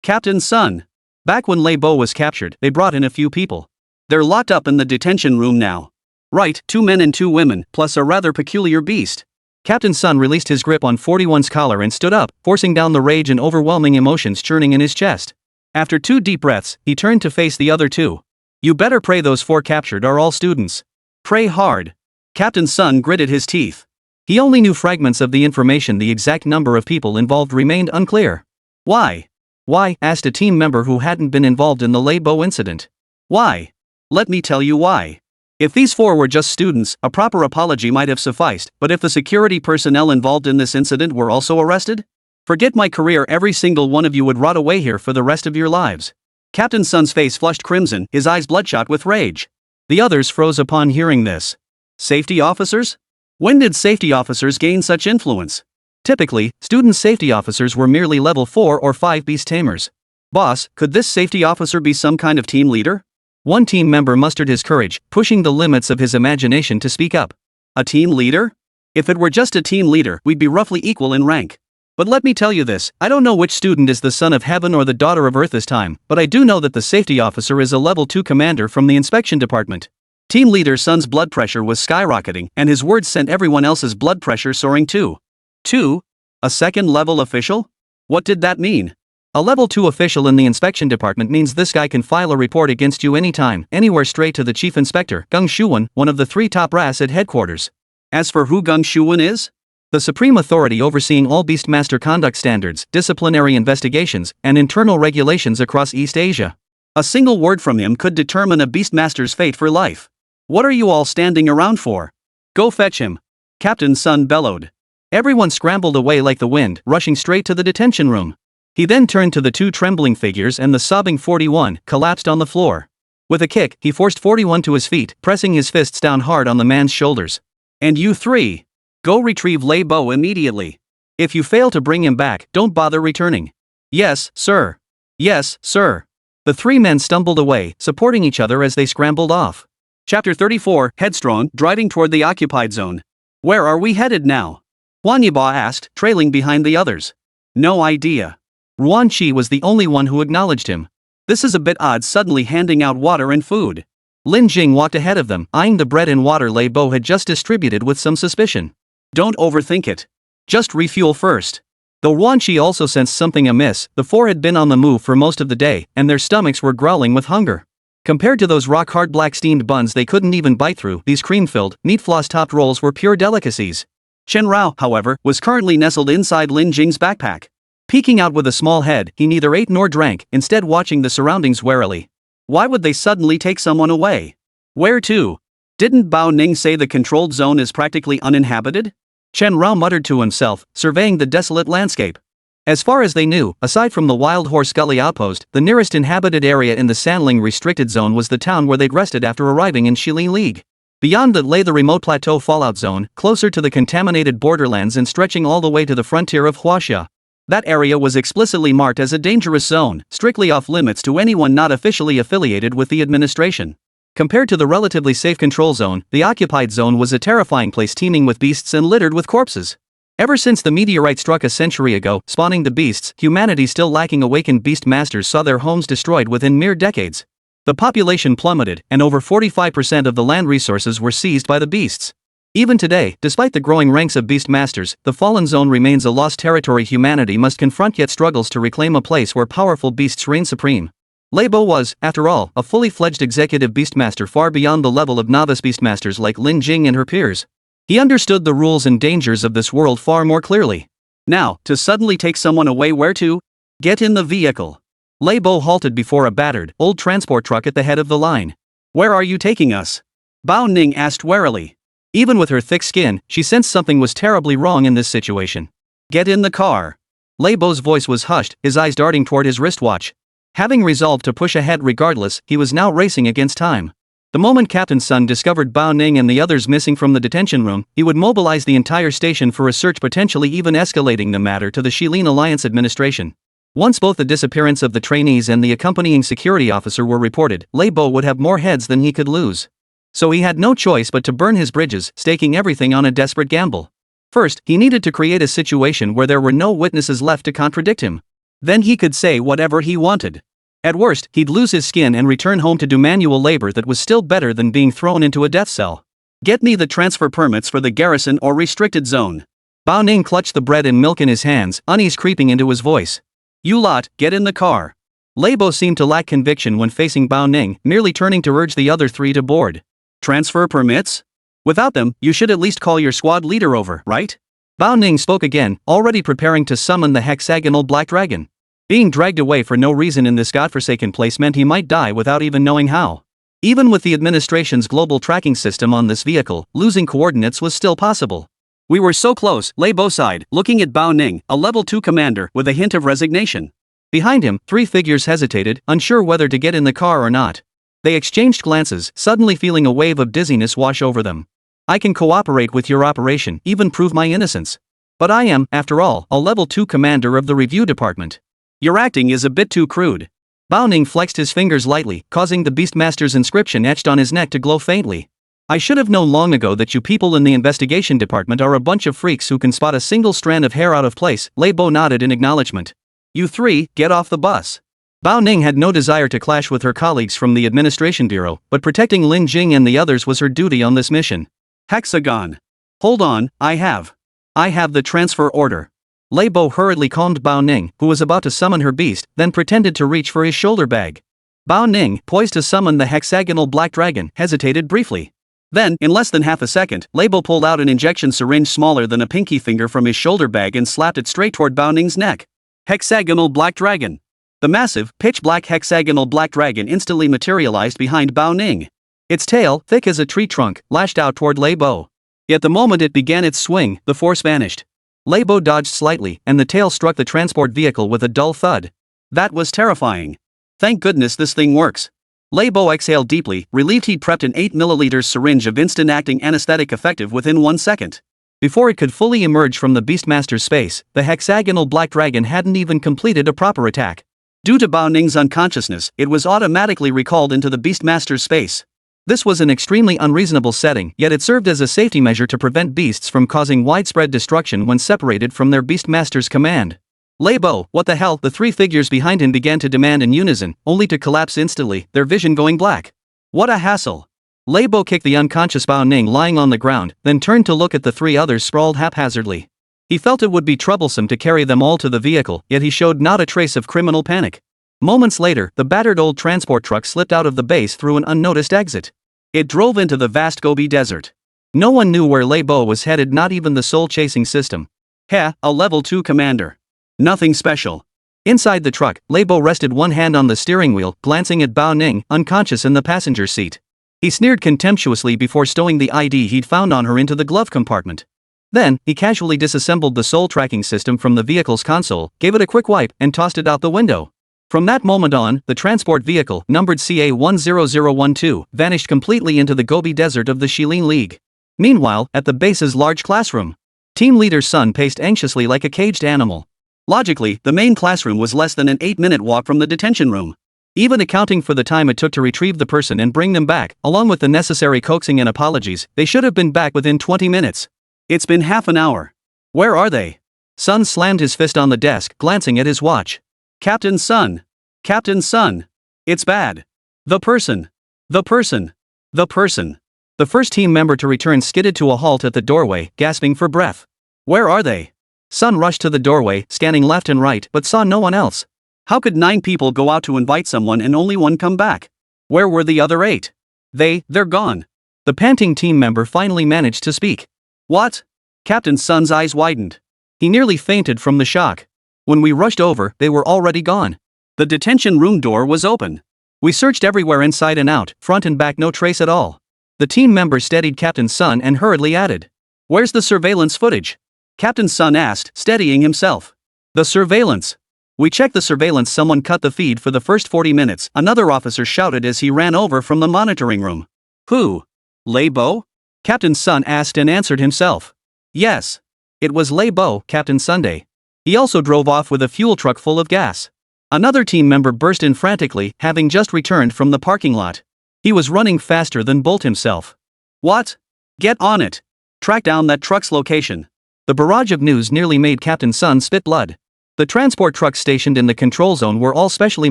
Captain Sun. Back when Lei Bo was captured, they brought in a few people. They're locked up in the detention room now. Right, 2 men and 2 women, plus a rather peculiar beast. Captain Sun released his grip on 41's collar and stood up, forcing down the rage and overwhelming emotions churning in his chest. After 2 deep breaths, he turned to face the other two. You better pray those 4 captured are all students. Pray hard. Captain Sun gritted his teeth. He only knew fragments of the information. The exact number of people involved remained unclear. Why? Why? Asked a team member who hadn't been involved in the Lei Bo incident. Why? Let me tell you why. If these 4 were just students, a proper apology might have sufficed, but if the security personnel involved in this incident were also arrested? Forget my career, every single one of you would rot away here for the rest of your lives. Captain Sun's face flushed crimson, his eyes bloodshot with rage. The others froze upon hearing this. Safety officers? When did safety officers gain such influence? Typically, student safety officers were merely level 4 or 5 beast tamers. Boss, could this safety officer be some kind of team leader? One team member mustered his courage, pushing the limits of his imagination to speak up. A team leader? If it were just a team leader, we'd be roughly equal in rank. But let me tell you this, I don't know which student is the son of heaven or the daughter of earth this time, but I do know that the safety officer is a level 2 commander from the inspection department. Team leader Sun's blood pressure was skyrocketing, and his words sent everyone else's blood pressure soaring too. 2? A second level official? What did that mean? A level 2 official in the inspection department means this guy can file a report against you anytime, anywhere, straight to the chief inspector, Gung Shuwen, one of the 3 top brass at headquarters. As for who Gung Shuwen is? The supreme authority overseeing all Beastmaster conduct standards, disciplinary investigations, and internal regulations across East Asia. A single word from him could determine a Beastmaster's fate for life. What are you all standing around for? Go fetch him. Captain Sun bellowed. Everyone scrambled away like the wind, rushing straight to the detention room. He then turned to the 2 trembling figures, and the sobbing 41 collapsed on the floor. With a kick, he forced 41 to his feet, pressing his fists down hard on the man's shoulders. And you 3? Go retrieve Lei Bo immediately. If you fail to bring him back, don't bother returning. Yes, sir. Yes, sir. The three men stumbled away, supporting each other as they scrambled off. Chapter 34, Headstrong, driving toward the occupied zone. Where are we headed now? Huan Yiba asked, trailing behind the others. No idea. Ruan Qi was the only one who acknowledged him. This is a bit odd, suddenly handing out water and food. Lin Jing walked ahead of them, eyeing the bread and water Lei Bo had just distributed with some suspicion. Don't overthink it. Just refuel first. Though Ruan Qi also sensed something amiss, the four had been on the move for most of the day, and their stomachs were growling with hunger. Compared to those rock-hard black steamed buns they couldn't even bite through, these cream-filled, meat floss-topped rolls were pure delicacies. Chen Rao, however, was currently nestled inside Lin Jing's backpack. Peeking out with a small head, he neither ate nor drank, instead watching the surroundings warily. Why would they suddenly take someone away? Where to? Didn't Bao Ning say the controlled zone is practically uninhabited? Chen Rao muttered to himself, surveying the desolate landscape. As far as they knew, aside from the Wild Horse Gully outpost, the nearest inhabited area in the Sanling restricted zone was the town where they'd rested after arriving in Shili League. Beyond that lay the remote plateau fallout zone, closer to the contaminated borderlands and stretching all the way to the frontier of Huaxia. That area was explicitly marked as a dangerous zone, strictly off limits to anyone not officially affiliated with the administration. Compared to the relatively safe control zone, the occupied zone was a terrifying place teeming with beasts and littered with corpses. Ever since the meteorite struck a century ago, spawning the beasts, humanity still lacking awakened beast masters saw their homes destroyed within mere decades. The population plummeted, and over 45% of the land resources were seized by the beasts. Even today, despite the growing ranks of beast masters, the fallen zone remains a lost territory humanity must confront yet struggles to reclaim a place where powerful beasts reign supreme. Lei Bo was, after all, a fully fledged executive beastmaster far beyond the level of novice beastmasters like Lin Jing and her peers. He understood the rules and dangers of this world far more clearly. Now, to suddenly take someone away, where to? Get in the vehicle. Lei Bo halted before a battered, old transport truck at the head of the line. Where are you taking us? Bao Ning asked warily. Even with her thick skin, she sensed something was terribly wrong in this situation. Get in the car. Lei Bo's voice was hushed, his eyes darting toward his wristwatch. Having resolved to push ahead regardless, he was now racing against time. The moment Captain Sun discovered Bao Ning and the others missing from the detention room, he would mobilize the entire station for a search, potentially even escalating the matter to the Shilin Alliance administration. Once both the disappearance of the trainees and the accompanying security officer were reported, Lei Bo would have more heads than he could lose. So he had no choice but to burn his bridges, staking everything on a desperate gamble. First, he needed to create a situation where there were no witnesses left to contradict him. Then he could say whatever he wanted. At worst, he'd lose his skin and return home to do manual labor that was still better than being thrown into a death cell. Get me the transfer permits for the garrison or restricted zone. Bao Ning clutched the bread and milk in his hands, unease creeping into his voice. You lot, get in the car. Lei Bo seemed to lack conviction when facing Bao Ning, merely turning to urge the other three to board. Transfer permits? Without them, you should at least call your squad leader over, right? Bao Ning spoke again, already preparing to summon the hexagonal black dragon. Being dragged away for no reason in this godforsaken place meant he might die without even knowing how. Even with the administration's global tracking system on this vehicle, losing coordinates was still possible. We were so close, Lei Bo sighed, looking at Bao Ning, a level 2 commander, with a hint of resignation. Behind him, three figures hesitated, unsure whether to get in the car or not. They exchanged glances, suddenly feeling a wave of dizziness wash over them. I can cooperate with your operation, even prove my innocence. But I am, after all, a level 2 commander of the review department. Your acting is a bit too crude. Bao Ning flexed his fingers lightly, causing the Beastmaster's inscription etched on his neck to glow faintly. I should have known long ago that you people in the investigation department are a bunch of freaks who can spot a single strand of hair out of place. Lei Bo nodded in acknowledgement. You three, get off the bus. Bao Ning had no desire to clash with her colleagues from the administration bureau, but protecting Lin Jing and the others was her duty on this mission. Hexagon. Hold on, I have the transfer order. Lei Bo hurriedly calmed Bao Ning, who was about to summon her beast, then pretended to reach for his shoulder bag. Bao Ning, poised to summon the hexagonal black dragon, hesitated briefly. Then, in less than half a second, Lei Bo pulled out an injection syringe smaller than a pinky finger from his shoulder bag and slapped it straight toward Bao Ning's neck. Hexagonal black dragon. The massive, pitch-black hexagonal black dragon instantly materialized behind Bao Ning. Its tail, thick as a tree trunk, lashed out toward Lei Bo. Yet the moment it began its swing, the force vanished. Lei Bo dodged slightly, and the tail struck the transport vehicle with a dull thud. That was terrifying. Thank goodness this thing works. Lei Bo exhaled deeply, relieved he'd prepped an 8 ml syringe of instant-acting anesthetic effective within 1 second. Before it could fully emerge from the Beastmaster's space, the hexagonal black dragon hadn't even completed a proper attack. Due to Bao Ning's unconsciousness, it was automatically recalled into the Beastmaster's space. This was an extremely unreasonable setting, yet it served as a safety measure to prevent beasts from causing widespread destruction when separated from their Beastmaster's command. Leibo, what the hell? The three figures behind him began to demand in unison, only to collapse instantly, their vision going black. What a hassle! Leibo kicked the unconscious Bao Ning lying on the ground, then turned to look at the three others sprawled haphazardly. He felt it would be troublesome to carry them all to the vehicle, yet he showed not a trace of criminal panic. Moments later, the battered old transport truck slipped out of the base through an unnoticed exit. It drove into the vast Gobi Desert. No one knew where Leibo was headed, not even the soul-chasing system. Heh, a level 2 commander. Nothing special. Inside the truck, Leibo rested one hand on the steering wheel, glancing at Bao Ning, unconscious in the passenger seat. He sneered contemptuously before stowing the ID he'd found on her into the glove compartment. Then, he casually disassembled the soul tracking system from the vehicle's console, gave it a quick wipe, and tossed it out the window. From that moment on, the transport vehicle, numbered CA10012, vanished completely into the Gobi Desert of the Shilin League. Meanwhile, at the base's large classroom, Team Leader Sun paced anxiously like a caged animal. Logically, the main classroom was less than an 8-minute walk from the detention room. Even accounting for the time it took to retrieve the person and bring them back, along with the necessary coaxing and apologies, they should have been back within 20 minutes. It's been half an hour. Where are they? Sun slammed his fist on the desk, glancing at his watch. Captain Sun. Captain Sun. It's bad. The person. The person. The person. The first team member to return skidded to a halt at the doorway, gasping for breath. Where are they? Sun rushed to the doorway, scanning left and right, but saw no one else. How could 9 people go out to invite someone and only one come back? Where were the other 8? They're gone. The panting team member finally managed to speak. What? Captain Sun's eyes widened. He nearly fainted from the shock. When we rushed over, they were already gone. The detention room door was open. We searched everywhere inside and out, front and back, no trace at all. The team member steadied Captain Sun and hurriedly added. Where's the surveillance footage? Captain Sun asked, steadying himself. The surveillance. We checked the surveillance. Someone cut the feed for the first 40 minutes, another officer shouted as he ran over from the monitoring room. Who? Leibo? Captain Sun asked and answered himself. Yes. It was Leibo, Captain Sunday. He also drove off with a fuel truck full of gas. Another team member burst in frantically, having just returned from the parking lot. He was running faster than Bolt himself. What? Get on it. Track down that truck's location. The barrage of news nearly made Captain Sun spit blood. The transport trucks stationed in the control zone were all specially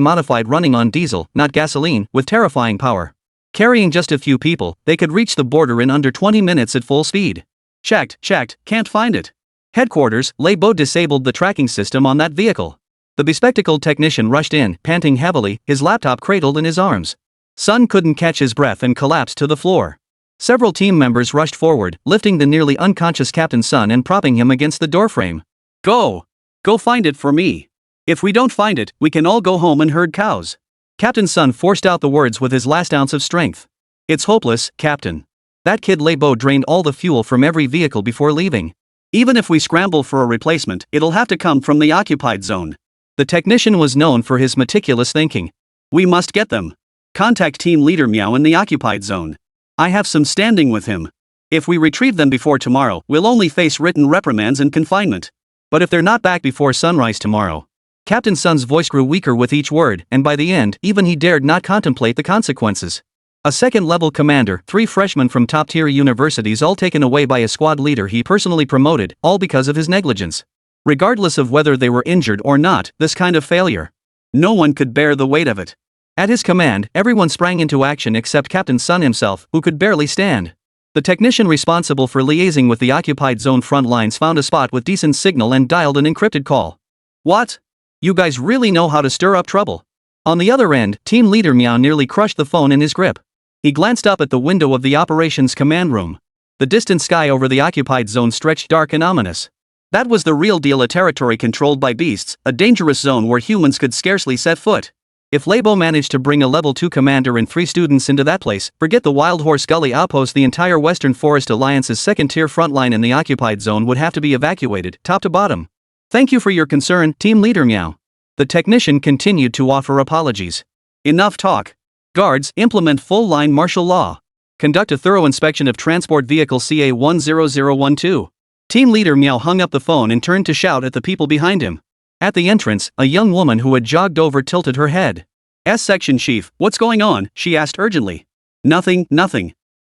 modified, running on diesel, not gasoline, with terrifying power. Carrying just a few people, they could reach the border in under 20 minutes at full speed. Checked, can't find it. Headquarters, Leibo disabled the tracking system on that vehicle. The bespectacled technician rushed in, panting heavily, his laptop cradled in his arms. Sun couldn't catch his breath and collapsed to the floor. Several team members rushed forward, lifting the nearly unconscious Captain Sun and propping him against the doorframe. Go find it for me. If we don't find it, we can all go home and herd cows. Captain Sun forced out the words with his last ounce of strength. It's hopeless, Captain. That kid Leibo drained all the fuel from every vehicle before leaving. Even if we scramble for a replacement, it'll have to come from the occupied zone. The technician was known for his meticulous thinking. We must get them. Contact Team Leader Meow in the occupied zone. I have some standing with him. If we retrieve them before tomorrow, we'll only face written reprimands and confinement. But if they're not back before sunrise tomorrow. Captain Sun's voice grew weaker with each word, and by the end, even he dared not contemplate the consequences. A second-level commander, 3 freshmen from top-tier universities, all taken away by a squad leader he personally promoted, all because of his negligence. Regardless of whether they were injured or not, this kind of failure. No one could bear the weight of it. At his command, everyone sprang into action except Captain Sun himself, who could barely stand. The technician responsible for liaising with the occupied zone front lines found a spot with decent signal and dialed an encrypted call. What? You guys really know how to stir up trouble. On the other end, Team Leader Meow nearly crushed the phone in his grip. He glanced up at the window of the operations command room. The distant sky over the occupied zone stretched dark and ominous. That was the real deal, a territory controlled by beasts, a dangerous zone where humans could scarcely set foot. If Leibo managed to bring a level 2 commander and 3 students into that place, forget the Wild Horse Gully outpost. The entire Western Forest Alliance's second-tier frontline in the occupied zone would have to be evacuated, top to bottom. Thank you for your concern, Team Leader Meow. The technician continued to offer apologies. Enough talk. Guards, implement full-line martial law. Conduct a thorough inspection of transport vehicle CA10012. Team leader Meow hung up the phone and turned to shout at the people behind him. At the entrance, a young woman who had jogged over tilted her head. Section chief, what's going on? She asked urgently. Nothing.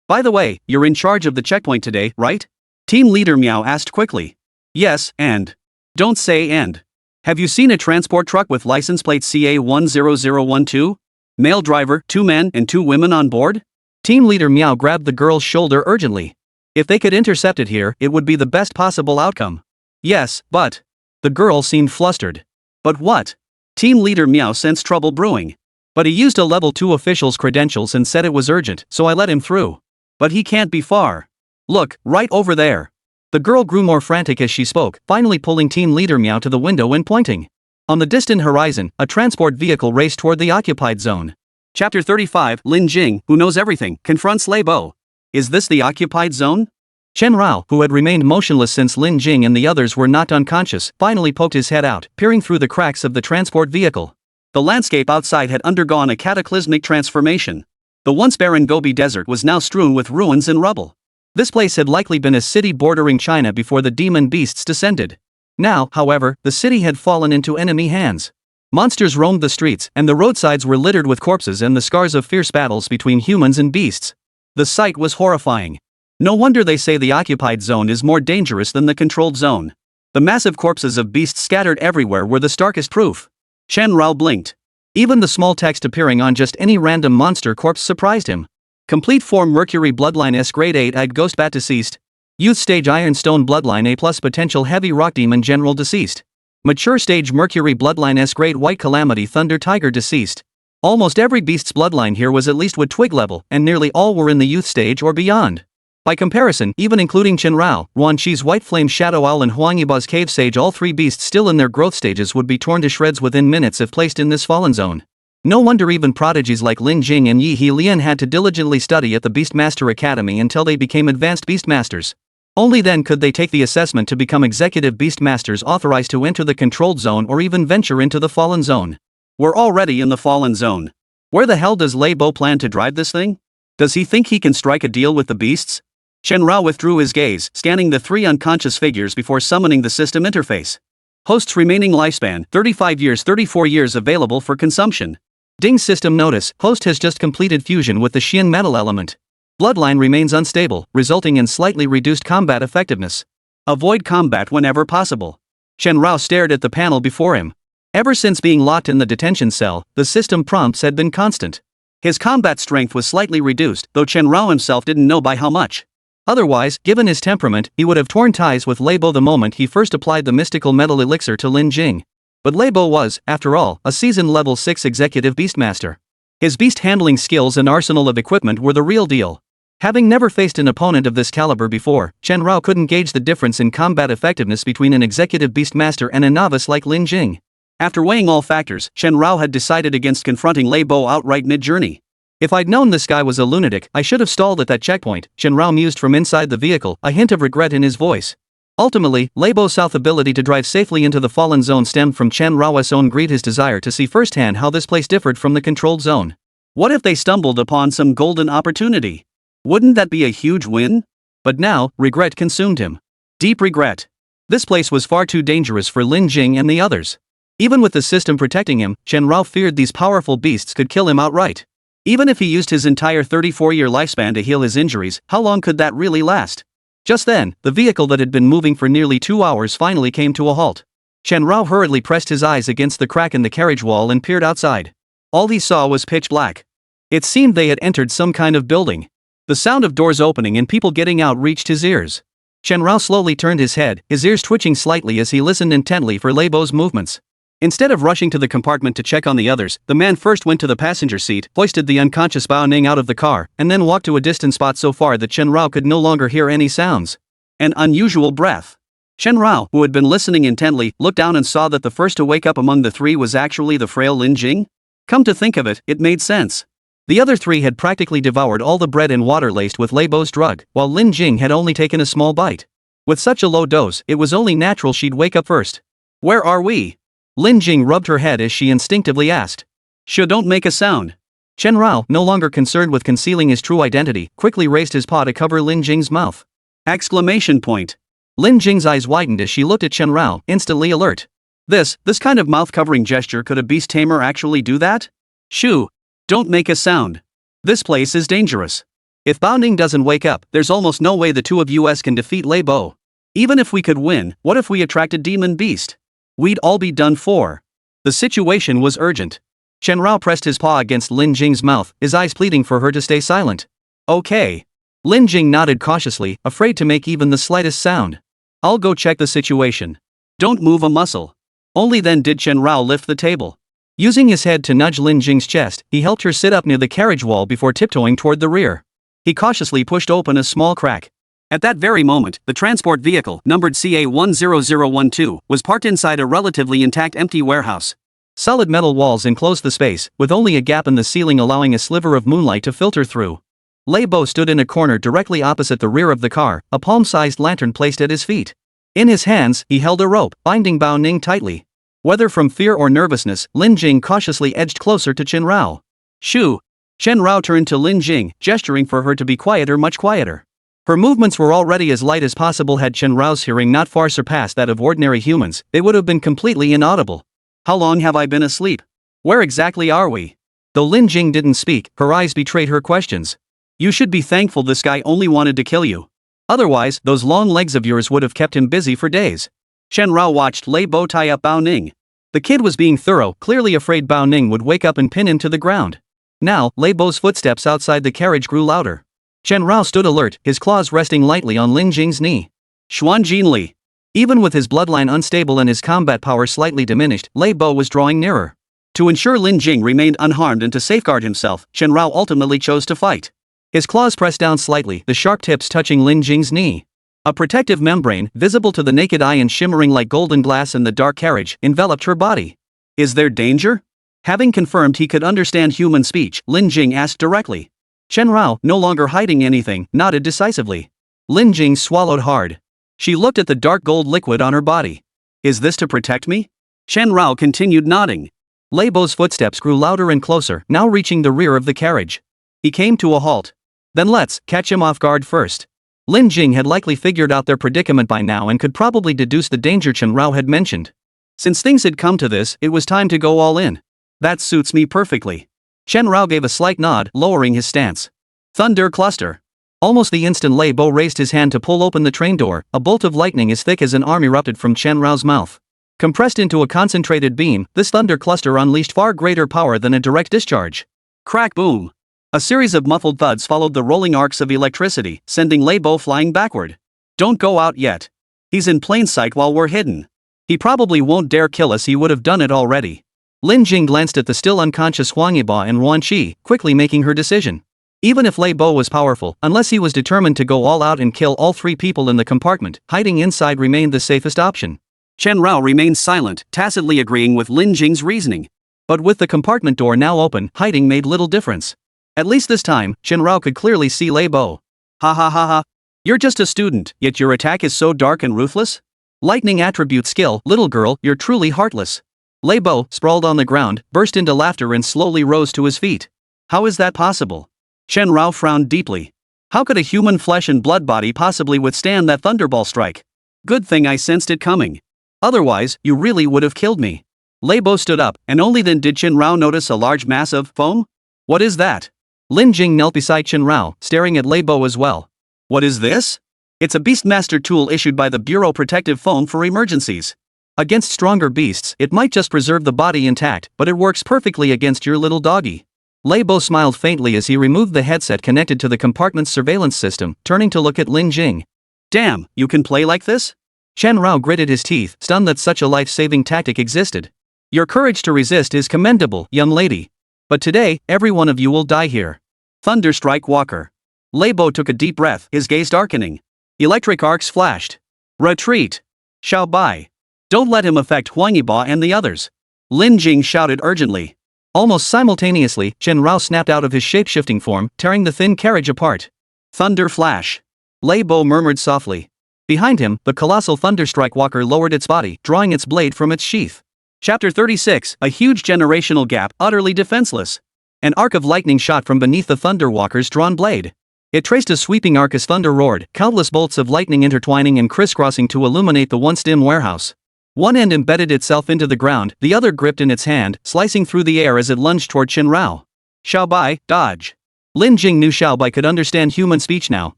By the way, you're in charge of the checkpoint today, right? Team leader Meow asked quickly. Yes, and. Don't say and. Have you seen a transport truck with license plate CA10012? Male driver, 2 men and 2 women on board? Team leader Meow grabbed the girl's shoulder urgently. If they could intercept it here, it would be the best possible outcome. Yes, but. The girl seemed flustered. But what? Team leader Meow sensed trouble brewing. But he used a level 2 official's credentials and said it was urgent, so I let him through. But he can't be far. Look, right over there. The girl grew more frantic as she spoke, finally pulling team leader Meow to the window and pointing. On the distant horizon, a transport vehicle raced toward the occupied zone. Chapter 35, Lin Jing, who knows everything, confronts Lei Bo. Is this the occupied zone? Chen Rao, who had remained motionless since Lin Jing and the others were knocked unconscious, finally poked his head out, peering through the cracks of the transport vehicle. The landscape outside had undergone a cataclysmic transformation. The once barren Gobi Desert was now strewn with ruins and rubble. This place had likely been a city bordering China before the demon beasts descended. Now, however, the city had fallen into enemy hands. Monsters roamed the streets, and the roadsides were littered with corpses and the scars of fierce battles between humans and beasts. The sight was horrifying. No wonder they say the occupied zone is more dangerous than the controlled zone. The massive corpses of beasts scattered everywhere were the starkest proof. Chen Rao blinked. Even the small text appearing on just any random monster corpse surprised him. Complete form Mercury Bloodline S Grade 8 Eyed Ghost Bat deceased. Youth Stage Ironstone Bloodline A Plus Potential Heavy Rock Demon General deceased. Mature Stage Mercury Bloodline S Grade White Calamity Thunder Tiger deceased. Almost every beast's bloodline here was at least wood twig level, and nearly all were in the youth stage or beyond. By comparison, even including Chen Rao, Ruan Chi's White Flame Shadow Owl and Huang Yiba's Cave Sage, all 3 beasts still in their growth stages would be torn to shreds within minutes if placed in this fallen zone. No wonder even prodigies like Lin Jing and Yi He Lian had to diligently study at the Beastmaster Academy until they became advanced Beastmasters. Only then could they take the assessment to become executive Beastmasters authorized to enter the controlled zone or even venture into the fallen zone. We're already in the fallen zone. Where the hell does Lei Bo plan to drive this thing? Does he think he can strike a deal with the beasts? Chen Rao withdrew his gaze, scanning the 3 unconscious figures before summoning the system interface. Host's remaining lifespan, 35 years, 34 years available for consumption. Ding system notice, host has just completed fusion with the Xian metal element. Bloodline remains unstable, resulting in slightly reduced combat effectiveness. Avoid combat whenever possible. Chen Rao stared at the panel before him. Ever since being locked in the detention cell, the system prompts had been constant. His combat strength was slightly reduced, though Chen Rao himself didn't know by how much. Otherwise, given his temperament, he would have torn ties with Lei Bo the moment he first applied the mystical metal elixir to Lin Jing. But Lei Bo was, after all, a seasoned level 6 executive beastmaster. His beast handling skills and arsenal of equipment were the real deal. Having never faced an opponent of this caliber before, Chen Rao couldn't gauge the difference in combat effectiveness between an executive beastmaster and a novice like Lin Jing. After weighing all factors, Chen Rao had decided against confronting Lei Bo outright mid-journey. If I'd known this guy was a lunatic, I should have stalled at that checkpoint, Chen Rao mused from inside the vehicle, a hint of regret in his voice. Ultimately, Lei Bo's ability to drive safely into the fallen zone stemmed from Chen Rao's own greed, his desire to see firsthand how this place differed from the controlled zone. What if they stumbled upon some golden opportunity? Wouldn't that be a huge win? But now, regret consumed him. Deep regret. This place was far too dangerous for Lin Jing and the others. Even with the system protecting him, Chen Rao feared these powerful beasts could kill him outright. Even if he used his entire 34-year lifespan to heal his injuries, how long could that really last? Just then, the vehicle that had been moving for nearly 2 hours finally came to a halt. Chen Rao hurriedly pressed his eyes against the crack in the carriage wall and peered outside. All he saw was pitch black. It seemed they had entered some kind of building. The sound of doors opening and people getting out reached his ears. Chen Rao slowly turned his head, his ears twitching slightly as he listened intently for Lei Bo's movements. Instead of rushing to the compartment to check on the others, the man first went to the passenger seat, hoisted the unconscious Bao Ning out of the car, and then walked to a distant spot so far that Chen Rao could no longer hear any sounds. An unusual breath. Chen Rao, who had been listening intently, looked down and saw that the first to wake up among the 3 was actually the frail Lin Jing. Come to think of it, it made sense. The other 3 had practically devoured all the bread and water laced with Lei Bo's drug, while Lin Jing had only taken a small bite. With such a low dose, it was only natural she'd wake up first. Where are we? Lin Jing rubbed her head as she instinctively asked. Sure, don't make a sound. Chen Rao, no longer concerned with concealing his true identity, quickly raised his paw to cover Lin Jing's mouth. Exclamation point. Lin Jing's eyes widened as she looked at Chen Rao, instantly alert. This kind of mouth-covering gesture, could a beast tamer actually do that? Shoo! Don't make a sound. This place is dangerous. If Bao Ning doesn't wake up, there's almost no way the two of us can defeat Lei Bo. Even if we could win, what if we attracted Demon Beast? We'd all be done for. The situation was urgent. Chen Rao pressed his paw against Lin Jing's mouth, his eyes pleading for her to stay silent. Okay. Lin Jing nodded cautiously, afraid to make even the slightest sound. I'll go check the situation. Don't move a muscle. Only then did Chen Rao lift the table. Using his head to nudge Lin Jing's chest, he helped her sit up near the carriage wall before tiptoeing toward the rear. He cautiously pushed open a small crack. At that very moment, the transport vehicle, numbered CA10012, was parked inside a relatively intact empty warehouse. Solid metal walls enclosed the space, with only a gap in the ceiling allowing a sliver of moonlight to filter through. Lei Bo stood in a corner directly opposite the rear of the car, a palm-sized lantern placed at his feet. In his hands, he held a rope, binding Bao Ning tightly. Whether from fear or nervousness, Lin Jing cautiously edged closer to Chen Rao. Shoo! Chen Rao turned to Lin Jing, gesturing for her to be quieter, much quieter. Her movements were already as light as possible. Had Chen Rao's hearing not far surpassed that of ordinary humans, they would have been completely inaudible. How long have I been asleep? Where exactly are we? Though Lin Jing didn't speak, her eyes betrayed her questions. You should be thankful this guy only wanted to kill you. Otherwise, those long legs of yours would have kept him busy for days. Chen Rao watched Lei Bo tie up Bao Ning. The kid was being thorough, clearly afraid Bao Ning would wake up and pin him to the ground. Now, Lei Bo's footsteps outside the carriage grew louder. Chen Rao stood alert, his claws resting lightly on Lin Jing's knee. Xuan Jinli. Even with his bloodline unstable and his combat power slightly diminished, Lei Bo was drawing nearer. To ensure Lin Jing remained unharmed and to safeguard himself, Chen Rao ultimately chose to fight. His claws pressed down slightly, the sharp tips touching Lin Jing's knee. A protective membrane, visible to the naked eye and shimmering like golden glass in the dark carriage, enveloped her body. Is there danger? Having confirmed he could understand human speech, Lin Jing asked directly. Chen Rao, no longer hiding anything, nodded decisively. Lin Jing swallowed hard. She looked at the dark gold liquid on her body. Is this to protect me? Chen Rao continued nodding. Lei Bo's footsteps grew louder and closer, now reaching the rear of the carriage. He came to a halt. Then let's catch him off guard first. Lin Jing had likely figured out their predicament by now and could probably deduce the danger Chen Rao had mentioned. Since things had come to this, it was time to go all in. That suits me perfectly. Chen Rao gave a slight nod, lowering his stance. Thunder cluster. Almost the instant Lei Bo raised his hand to pull open the train door, a bolt of lightning as thick as an arm erupted from Chen Rao's mouth. Compressed into a concentrated beam, this thunder cluster unleashed far greater power than a direct discharge. Crack boom. A series of muffled thuds followed the rolling arcs of electricity, sending Lei Bo flying backward. Don't go out yet. He's in plain sight while we're hidden. He probably won't dare kill us, he would have done it already. Lin Jing glanced at the still unconscious Huang Yiba and Ruan Qi, quickly making her decision. Even if Lei Bo was powerful, unless he was determined to go all out and kill all three people in the compartment, hiding inside remained the safest option. Chen Rao remained silent, tacitly agreeing with Lin Jing's reasoning. But with the compartment door now open, hiding made little difference. At least this time, Chen Rao could clearly see Lei Bo. Ha ha ha ha. You're just a student, yet your attack is so dark and ruthless? Lightning attribute skill, little girl, you're truly heartless. Lei Bo, sprawled on the ground, burst into laughter and slowly rose to his feet. How is that possible? Chen Rao frowned deeply. How could a human flesh and blood body possibly withstand that thunderball strike? Good thing I sensed it coming. Otherwise, you really would have killed me. Lei Bo stood up, and only then did Chen Rao notice a large mass of foam. What is that? Lin Jing knelt beside Chen Rao, staring at Lei Bo as well. What is this? It's a Beastmaster tool issued by the Bureau Protective Foam for emergencies. Against stronger beasts, it might just preserve the body intact, but it works perfectly against your little doggy. Lei Bo smiled faintly as he removed the headset connected to the compartment's surveillance system, turning to look at Lin Jing. Damn, you can play like this? Chen Rao gritted his teeth, stunned that such a life-saving tactic existed. Your courage to resist is commendable, young lady. But today, every one of you will die here. Thunderstrike Walker. Lei Bo took a deep breath, his gaze darkening. Electric arcs flashed. Retreat. Xiao Bai. Don't let him affect Huang Yiba and the others. Lin Jing shouted urgently. Almost simultaneously, Chen Rao snapped out of his shape-shifting form, tearing the thin carriage apart. Thunder flash. Lei Bo murmured softly. Behind him, the colossal Thunderstrike Walker lowered its body, drawing its blade from its sheath. Chapter 36, a huge generational gap, utterly defenseless. An arc of lightning shot from beneath the Thunder Walker's drawn blade. It traced a sweeping arc as thunder roared, countless bolts of lightning intertwining and crisscrossing to illuminate the once dim warehouse. One end embedded itself into the ground, the other gripped in its hand, slicing through the air as it lunged toward Qianrao. Xiaobai, dodge. Lin Jing knew Xiaobai could understand human speech now,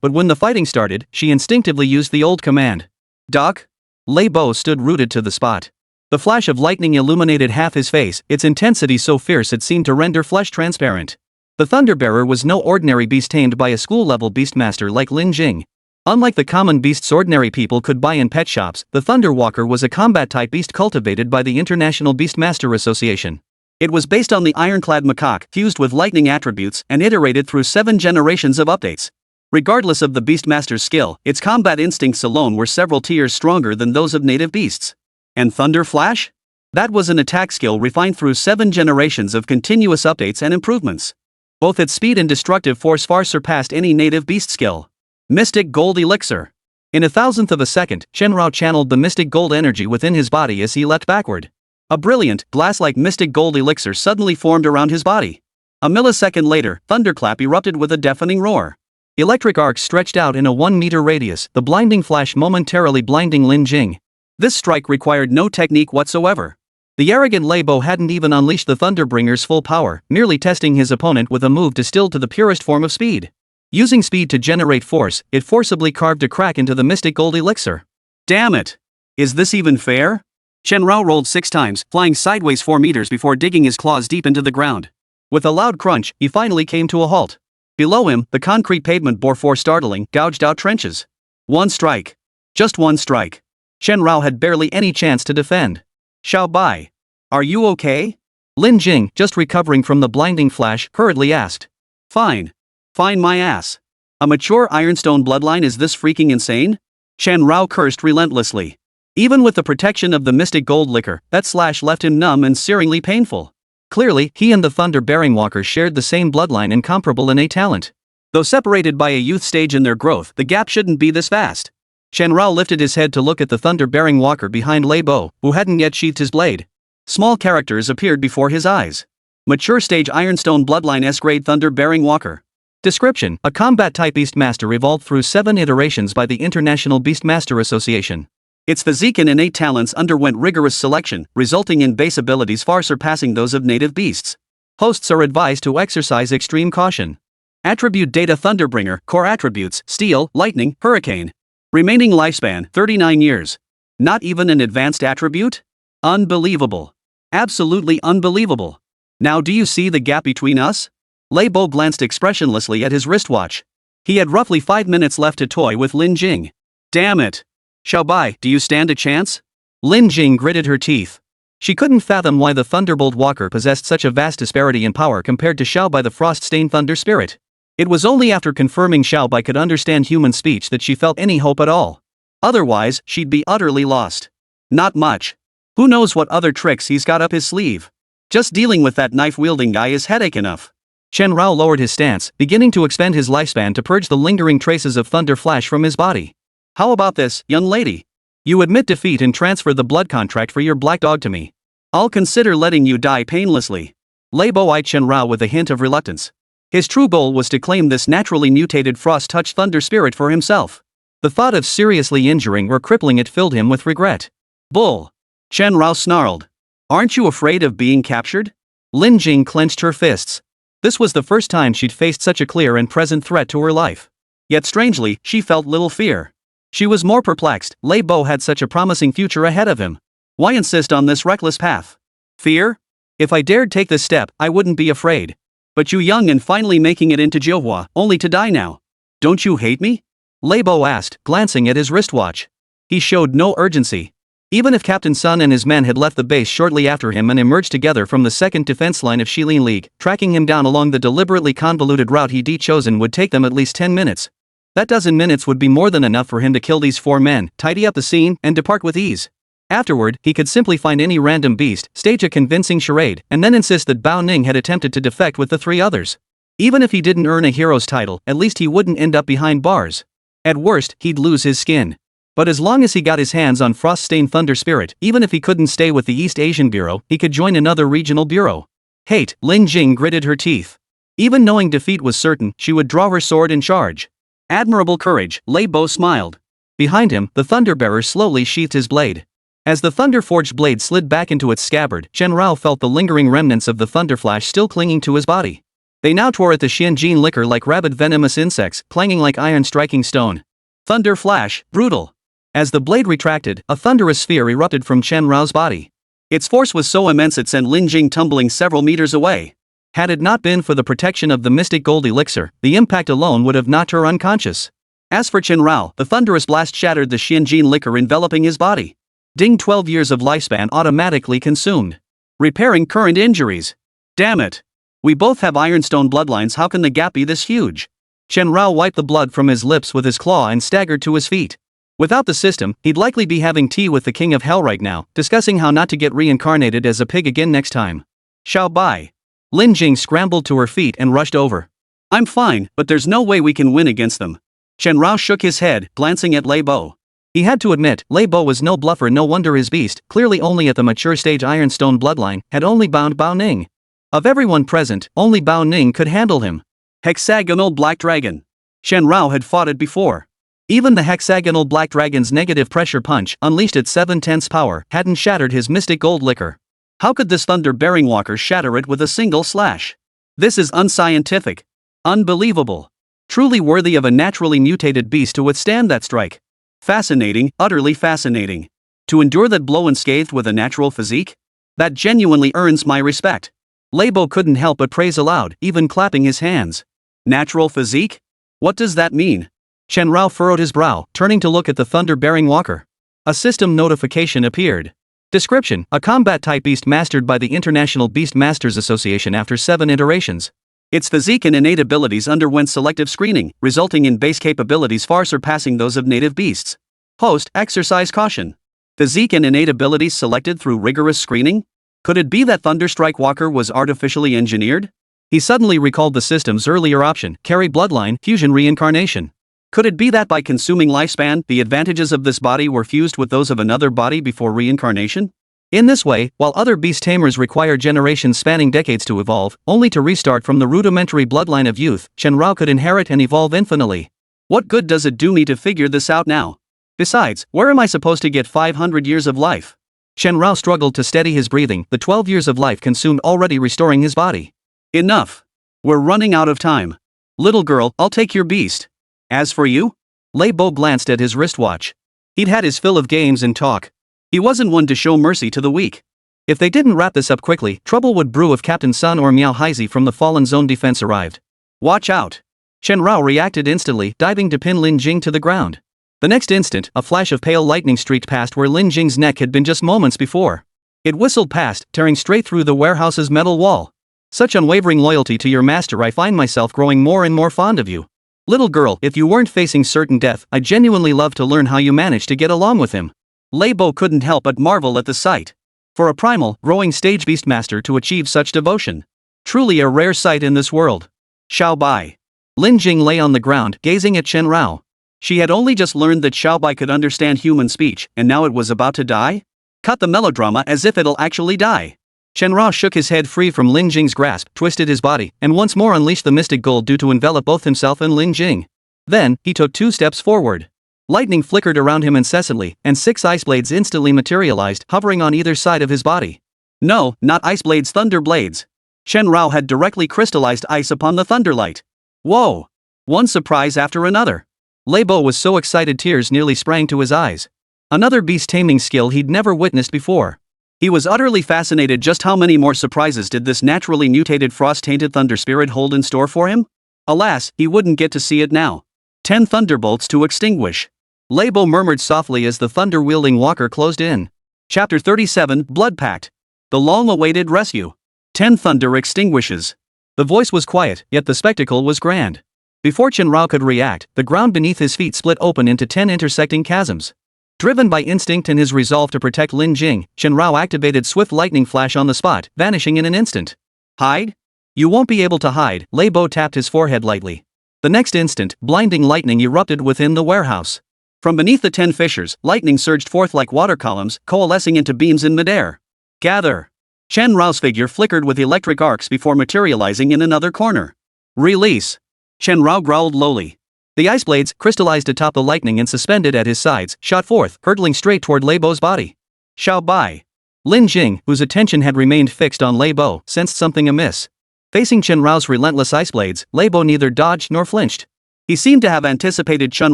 but when the fighting started, she instinctively used the old command. Doc? Lei Bo stood rooted to the spot. The flash of lightning illuminated half his face, its intensity so fierce it seemed to render flesh transparent. The Thunderbearer was no ordinary beast tamed by a school-level beastmaster like Lin Jing. Unlike the common beasts ordinary people could buy in pet shops, the Thunderwalker was a combat-type beast cultivated by the International Beastmaster Association. It was based on the ironclad macaque, fused with lightning attributes, and iterated through 7 generations of updates. Regardless of the beastmaster's skill, its combat instincts alone were several tiers stronger than those of native beasts. And Thunder Flash? That was an attack skill refined through 7 generations of continuous updates and improvements. Both its speed and destructive force far surpassed any native beast skill. Mystic Gold Elixir. In a thousandth of a second, Qianrao channeled the mystic gold energy within his body as he leapt backward. A brilliant, glass-like mystic gold elixir suddenly formed around his body. A millisecond later, thunderclap erupted with a deafening roar. Electric arcs stretched out in a 1-meter radius, the blinding flash momentarily blinding Lin Jing. This strike required no technique whatsoever. The arrogant Lei Bo hadn't even unleashed the Thunderbringer's full power, merely testing his opponent with a move distilled to the purest form of speed. Using speed to generate force, it forcibly carved a crack into the mystic gold elixir. Damn it! Is this even fair? Qianrao rolled 6 times, flying sideways 4 meters before digging his claws deep into the ground. With a loud crunch, he finally came to a halt. Below him, the concrete pavement bore 4 startling, gouged-out trenches. One strike. Just one strike. Qianrao had barely any chance to defend. Xiaobai. Are you okay? Lin Jing, just recovering from the blinding flash, hurriedly asked. Fine. Fine my ass. A mature Ironstone bloodline is this freaking insane? Qianrao cursed relentlessly. Even with the protection of the mystic gold liquor, that slash left him numb and searingly painful. Clearly, he and the Thunder-bearing walker shared the same bloodline and comparable innate talent. Though separated by a youth stage in their growth, the gap shouldn't be this vast. Qianrao lifted his head to look at the Thunder-bearing walker behind Lei Bo, who hadn't yet sheathed his blade. Small characters appeared before his eyes. Mature stage Ironstone bloodline S-grade Thunder-bearing walker. Description: a combat-type beastmaster evolved through 7 iterations by the International Beastmaster Association. Its physique and innate talents underwent rigorous selection, resulting in base abilities far surpassing those of native beasts. Hosts are advised to exercise extreme caution. Attribute data: Thunderbringer, core attributes: Steel, Lightning, Hurricane. Remaining lifespan: 39 years. Not even an advanced attribute? Unbelievable. Absolutely unbelievable. Now do you see the gap between us? Lei Bo glanced expressionlessly at his wristwatch. He had roughly 5 minutes left to toy with Lin Jing. Damn it. Xiaobai, do you stand a chance? Lin Jing gritted her teeth. She couldn't fathom why the Thunderbolt Walker possessed such a vast disparity in power compared to Xiaobai the Frost-stained Thunder Spirit. It was only after confirming Xiaobai could understand human speech that she felt any hope at all. Otherwise, she'd be utterly lost. Not much. Who knows what other tricks he's got up his sleeve? Just dealing with that knife-wielding guy is headache enough. Qianrao lowered his stance, beginning to expend his lifespan to purge the lingering traces of Thunder Flash from his body. How about this, young lady? You admit defeat and transfer the blood contract for your black dog to me. I'll consider letting you die painlessly. Lei Bo eyed Qianrao with a hint of reluctance. His true goal was to claim this naturally mutated frost-touch thunder spirit for himself. The thought of seriously injuring or crippling it filled him with regret. Bull. Qianrao snarled. Aren't you afraid of being captured? Lin Jing clenched her fists. This was the first time she'd faced such a clear and present threat to her life. Yet strangely, she felt little fear. She was more perplexed. Lei Bo had such a promising future ahead of him. Why insist on this reckless path? Fear? If I dared take this step, I wouldn't be afraid. But you young and finally making it into Jiuhua, only to die now. Don't you hate me? Lei Bo asked, glancing at his wristwatch. He showed no urgency. Even if Captain Sun and his men had left the base shortly after him and emerged together from the second defense line of Shilin League, tracking him down along the deliberately convoluted route he'd chosen would take them at least 10 minutes. That dozen minutes would be more than enough for him to kill these 4 men, tidy up the scene, and depart with ease. Afterward, he could simply find any random beast, stage a convincing charade, and then insist that Bao Ning had attempted to defect with the 3 others. Even if he didn't earn a hero's title, at least he wouldn't end up behind bars. At worst, he'd lose his skin. But as long as he got his hands on Frost-stained Thunder Spirit, even if he couldn't stay with the East Asian Bureau, he could join another regional bureau. Hate. Lin Jing gritted her teeth. Even knowing defeat was certain, she would draw her sword and charge. Admirable courage, Lei Bo smiled. Behind him, the Thunderbearer slowly sheathed his blade. As the thunder-forged blade slid back into its scabbard, Chen Rao felt the lingering remnants of the thunderflash still clinging to his body. They now tore at the Xianjin liquor like rabid venomous insects, clanging like iron striking stone. Thunder flash, brutal. As the blade retracted, a thunderous sphere erupted from Chen Rao's body. Its force was so immense it sent Lin Jing tumbling several meters away. Had it not been for the protection of the mystic gold elixir, the impact alone would have knocked her unconscious. As for Chen Rao, the thunderous blast shattered the Xianjin liquor enveloping his body. Ding, 12 years of lifespan automatically consumed. Repairing current injuries. Damn it. We both have ironstone bloodlines, how can the gap be this huge? Chen Rao wiped the blood from his lips with his claw and staggered to his feet. Without the system, he'd likely be having tea with the King of Hell right now, discussing how not to get reincarnated as a pig again next time. Xiao Bai. Lin Jing scrambled to her feet and rushed over. I'm fine, but there's no way we can win against them. Chen Rao shook his head, glancing at Lei Bo. He had to admit, Lei Bo was no bluffer, no wonder his beast, clearly only at the mature stage ironstone bloodline, had only bound Bao Ning. Of everyone present, only Bao Ning could handle him. Hexagonal Black Dragon. Chen Rao had fought it before. Even the hexagonal Black Dragon's negative pressure punch, unleashed at 7/10 power, hadn't shattered his mystic gold liquor. How could this thunder-bearing walker shatter it with a single slash? This is unscientific. Unbelievable. Truly worthy of a naturally mutated beast to withstand that strike. Fascinating, utterly fascinating. To endure that blow unscathed with a natural physique? That genuinely earns my respect. Lei Bo couldn't help but praise aloud, even clapping his hands. Natural physique? What does that mean? Chen Rao furrowed his brow, turning to look at the thunder-bearing walker. A system notification appeared. Description: a combat-type beast mastered by the International Beast Masters Association after 7 iterations. Its physique and innate abilities underwent selective screening, resulting in base capabilities far surpassing those of native beasts. Host: exercise caution. Physique and innate abilities selected through rigorous screening? Could it be that Thunderstrike Walker was artificially engineered? He suddenly recalled the system's earlier option, carry bloodline, fusion reincarnation. Could it be that by consuming lifespan, the advantages of this body were fused with those of another body before reincarnation? In this way, while other beast tamers require generations spanning decades to evolve, only to restart from the rudimentary bloodline of youth, Chen Rao could inherit and evolve infinitely. What good does it do me to figure this out now? Besides, where am I supposed to get 500 years of life? Chen Rao struggled to steady his breathing, the 12 years of life consumed already restoring his body. Enough. We're running out of time. Little girl, I'll take your beast. As for you? Lei Bo glanced at his wristwatch. He'd had his fill of games and talk. He wasn't one to show mercy to the weak. If they didn't wrap this up quickly, trouble would brew if Captain Sun or Miao Haizi from the Fallen Zone defense arrived. Watch out. Chen Rao reacted instantly, diving to pin Lin Jing to the ground. The next instant, a flash of pale lightning streaked past where Lin Jing's neck had been just moments before. It whistled past, tearing straight through the warehouse's metal wall. Such unwavering loyalty to your master, I find myself growing more and more fond of you. Little girl, if you weren't facing certain death, I'd genuinely love to learn how you managed to get along with him. Lei Bo couldn't help but marvel at the sight. For a primal, growing stage beastmaster to achieve such devotion. Truly a rare sight in this world. Xiao Bai. Lin Jing lay on the ground, gazing at Chen Rao. She had only just learned that Xiao Bai could understand human speech, and now it was about to die? Cut the melodrama as if it'll actually die. Chen Rao shook his head free from Lin Jing's grasp, twisted his body, and once more unleashed the mystic gold due to envelop both himself and Lin Jing. Then, he took 2 steps forward. Lightning flickered around him incessantly, and 6 ice blades instantly materialized, hovering on either side of his body. No, not ice blades, thunder blades. Chen Rao had directly crystallized ice upon the thunderlight. Whoa! One surprise after another. Lei Bo was so excited tears nearly sprang to his eyes. Another beast taming skill he'd never witnessed before. He was utterly fascinated. Just how many more surprises did this naturally mutated frost-tainted thunder spirit hold in store for him? Alas, he wouldn't get to see it now. 10 thunderbolts to extinguish. Lei Bo murmured softly as the thunder-wielding walker closed in. Chapter 37, Blood Pact. The long-awaited rescue. 10 thunder extinguishes. The voice was quiet, yet the spectacle was grand. Before Chen Rao could react, the ground beneath his feet split open into 10 intersecting chasms. Driven by instinct and his resolve to protect Lin Jing, Chen Rao activated swift lightning flash on the spot, vanishing in an instant. Hide? You won't be able to hide, Lei Bo tapped his forehead lightly. The next instant, blinding lightning erupted within the warehouse. From beneath the 10 fissures, lightning surged forth like water columns, coalescing into beams in midair. Gather! Chen Rao's figure flickered with electric arcs before materializing in another corner. Release. Chen Rao growled lowly. The ice blades, crystallized atop the lightning and suspended at his sides, shot forth, hurtling straight toward Lei Bo's body. Xiao Bai. Lin Jing, whose attention had remained fixed on Lei Bo, sensed something amiss. Facing Chen Rao's relentless ice blades, Lei Bo neither dodged nor flinched. He seemed to have anticipated Chen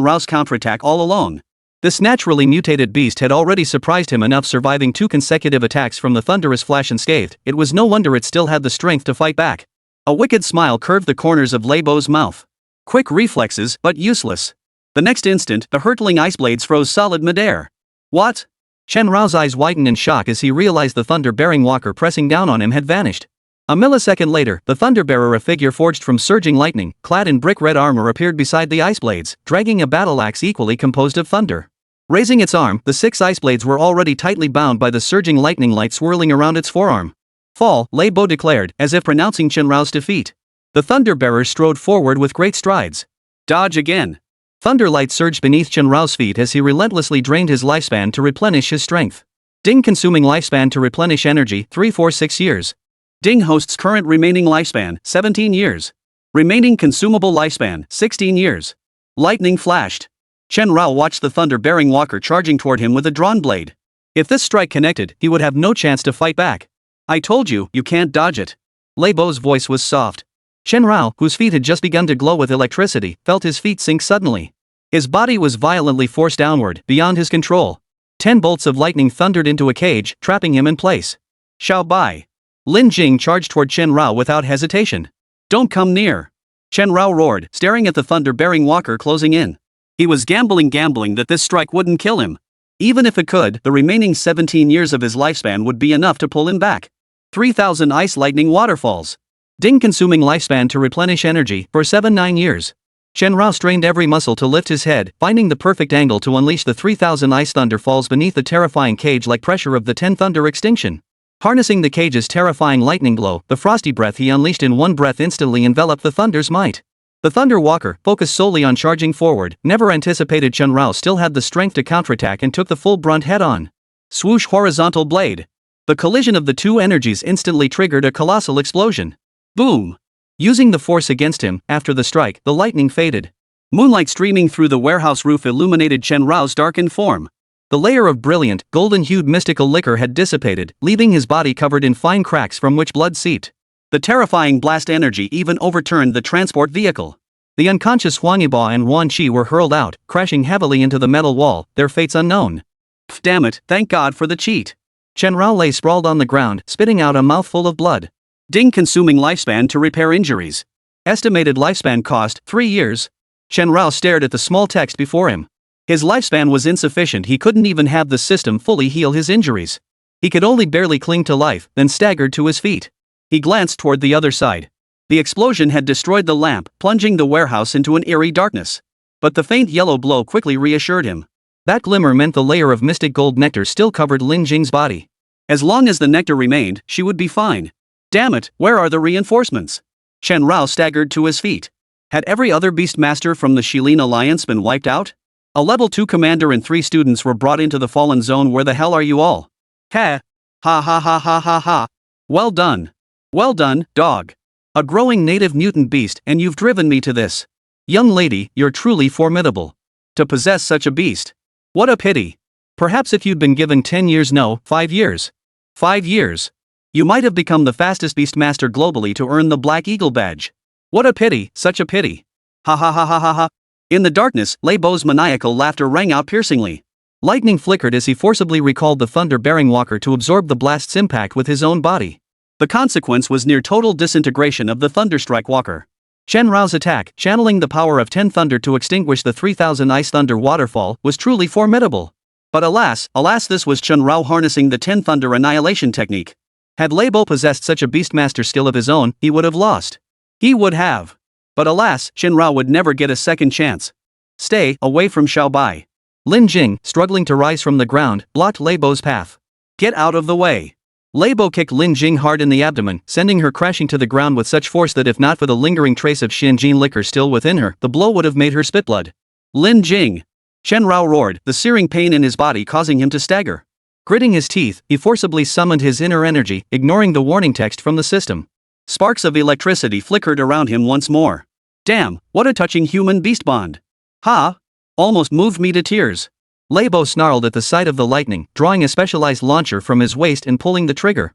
Rao's counterattack all along. This naturally mutated beast had already surprised him enough, surviving 2 consecutive attacks from the thunderous flash unscathed. It was no wonder it still had the strength to fight back. A wicked smile curved the corners of Lei Bo's mouth. Quick reflexes, but useless. The next instant, the hurtling ice blades froze solid midair. What? Chen Rao's eyes widened in shock as he realized the thunder-bearing walker pressing down on him had vanished. A millisecond later, the thunder-bearer, a figure forged from surging lightning, clad in brick-red armor, appeared beside the ice blades, dragging a battle axe equally composed of thunder. Raising its arm, the 6 ice blades were already tightly bound by the surging lightning light swirling around its forearm. Fall, Lei Bo declared, as if pronouncing Chen Rao's defeat. The thunder-bearer strode forward with great strides. Dodge again. Thunderlight surged beneath Chen Rao's feet as he relentlessly drained his lifespan to replenish his strength. Ding consuming lifespan to replenish energy, 346 years. Ding host's current remaining lifespan, 17 years. Remaining consumable lifespan, 16 years. Lightning flashed. Chen Rao watched the thunder-bearing walker charging toward him with a drawn blade. If this strike connected, he would have no chance to fight back. I told you, you can't dodge it. Lei Bo's voice was soft. Chen Rao, whose feet had just begun to glow with electricity, felt his feet sink suddenly. His body was violently forced downward, beyond his control. 10 bolts of lightning thundered into a cage, trapping him in place. Xiao Bai. Lin Jing charged toward Chen Rao without hesitation. Don't come near. Chen Rao roared, staring at the thunder-bearing walker closing in. He was gambling that this strike wouldn't kill him. Even if it could, the remaining 17 years of his lifespan would be enough to pull him back. 3,000 ice lightning waterfalls. Ding consuming lifespan to replenish energy for 7-9 years. Chen Rao strained every muscle to lift his head, finding the perfect angle to unleash the 3,000 ice thunder falls beneath the terrifying cage-like pressure of the 10 thunder extinction. Harnessing the cage's terrifying lightning glow, the frosty breath he unleashed in one breath instantly enveloped the thunder's might. The Thunder Walker, focused solely on charging forward, never anticipated Chen Rao still had the strength to counterattack and took the full brunt head-on. Swoosh horizontal blade. The collision of the 2 energies instantly triggered a colossal explosion. Boom! Using the force against him, after the strike, the lightning faded. Moonlight streaming through the warehouse roof illuminated Chen Rao's darkened form. The layer of brilliant, golden-hued mystical liquor had dissipated, leaving his body covered in fine cracks from which blood seeped. The terrifying blast energy even overturned the transport vehicle. The unconscious Huang Yibo and Wan Qi were hurled out, crashing heavily into the metal wall, their fates unknown. Pff, damn it, thank God for the cheat. Chen Rao lay sprawled on the ground, spitting out a mouthful of blood. Ding consuming lifespan to repair injuries. Estimated lifespan cost, 3 years. Chen Rao stared at the small text before him. His lifespan was insufficient, he couldn't even have the system fully heal his injuries. He could only barely cling to life, then staggered to his feet. He glanced toward the other side. The explosion had destroyed the lamp, plunging the warehouse into an eerie darkness. But the faint yellow glow quickly reassured him. That glimmer meant the layer of mystic gold nectar still covered Lin Jing's body. As long as the nectar remained, she would be fine. Damn it, where are the reinforcements? Chen Rao staggered to his feet. Had every other Beastmaster from the Shilin Alliance been wiped out? A level 2 commander and 3 students were brought into the fallen zone. Where the hell are you all? Ha! Ha ha ha ha ha ha! Well done. Well done, dog. A growing native mutant beast, and you've driven me to this. Young lady, you're truly formidable. To possess such a beast. What a pity. Perhaps if you'd been given 10 years, no, 5 years. 5 years. You might have become the fastest Beastmaster globally to earn the Black Eagle badge. What a pity, such a pity. Ha ha ha ha ha ha. In the darkness, Lei Bo's maniacal laughter rang out piercingly. Lightning flickered as he forcibly recalled the thunder-bearing walker to absorb the blast's impact with his own body. The consequence was near total disintegration of the Thunderstrike Walker. Chen Rao's attack, channeling the power of 10 thunder to extinguish the 3,000 ice thunder waterfall, was truly formidable. But alas, this was Chen Rao harnessing the 10 thunder annihilation technique. Had Lei Bo possessed such a Beastmaster skill of his own, he would have lost. He would have. But alas, Chen Rao would never get a second chance. Stay away from Xiao Bai. Lin Jing, struggling to rise from the ground, blocked Lei Bo's path. Get out of the way. Lei Bo kicked Lin Jing hard in the abdomen, sending her crashing to the ground with such force that if not for the lingering trace of Xianjin liquor still within her, the blow would have made her spit blood. Lin Jing! Chen Rao roared, the searing pain in his body causing him to stagger. Gritting his teeth, he forcibly summoned his inner energy, ignoring the warning text from the system. Sparks of electricity flickered around him once more. Damn, what a touching human-beast bond. Ha! Almost moved me to tears. Leibo snarled at the sight of the lightning, drawing a specialized launcher from his waist and pulling the trigger.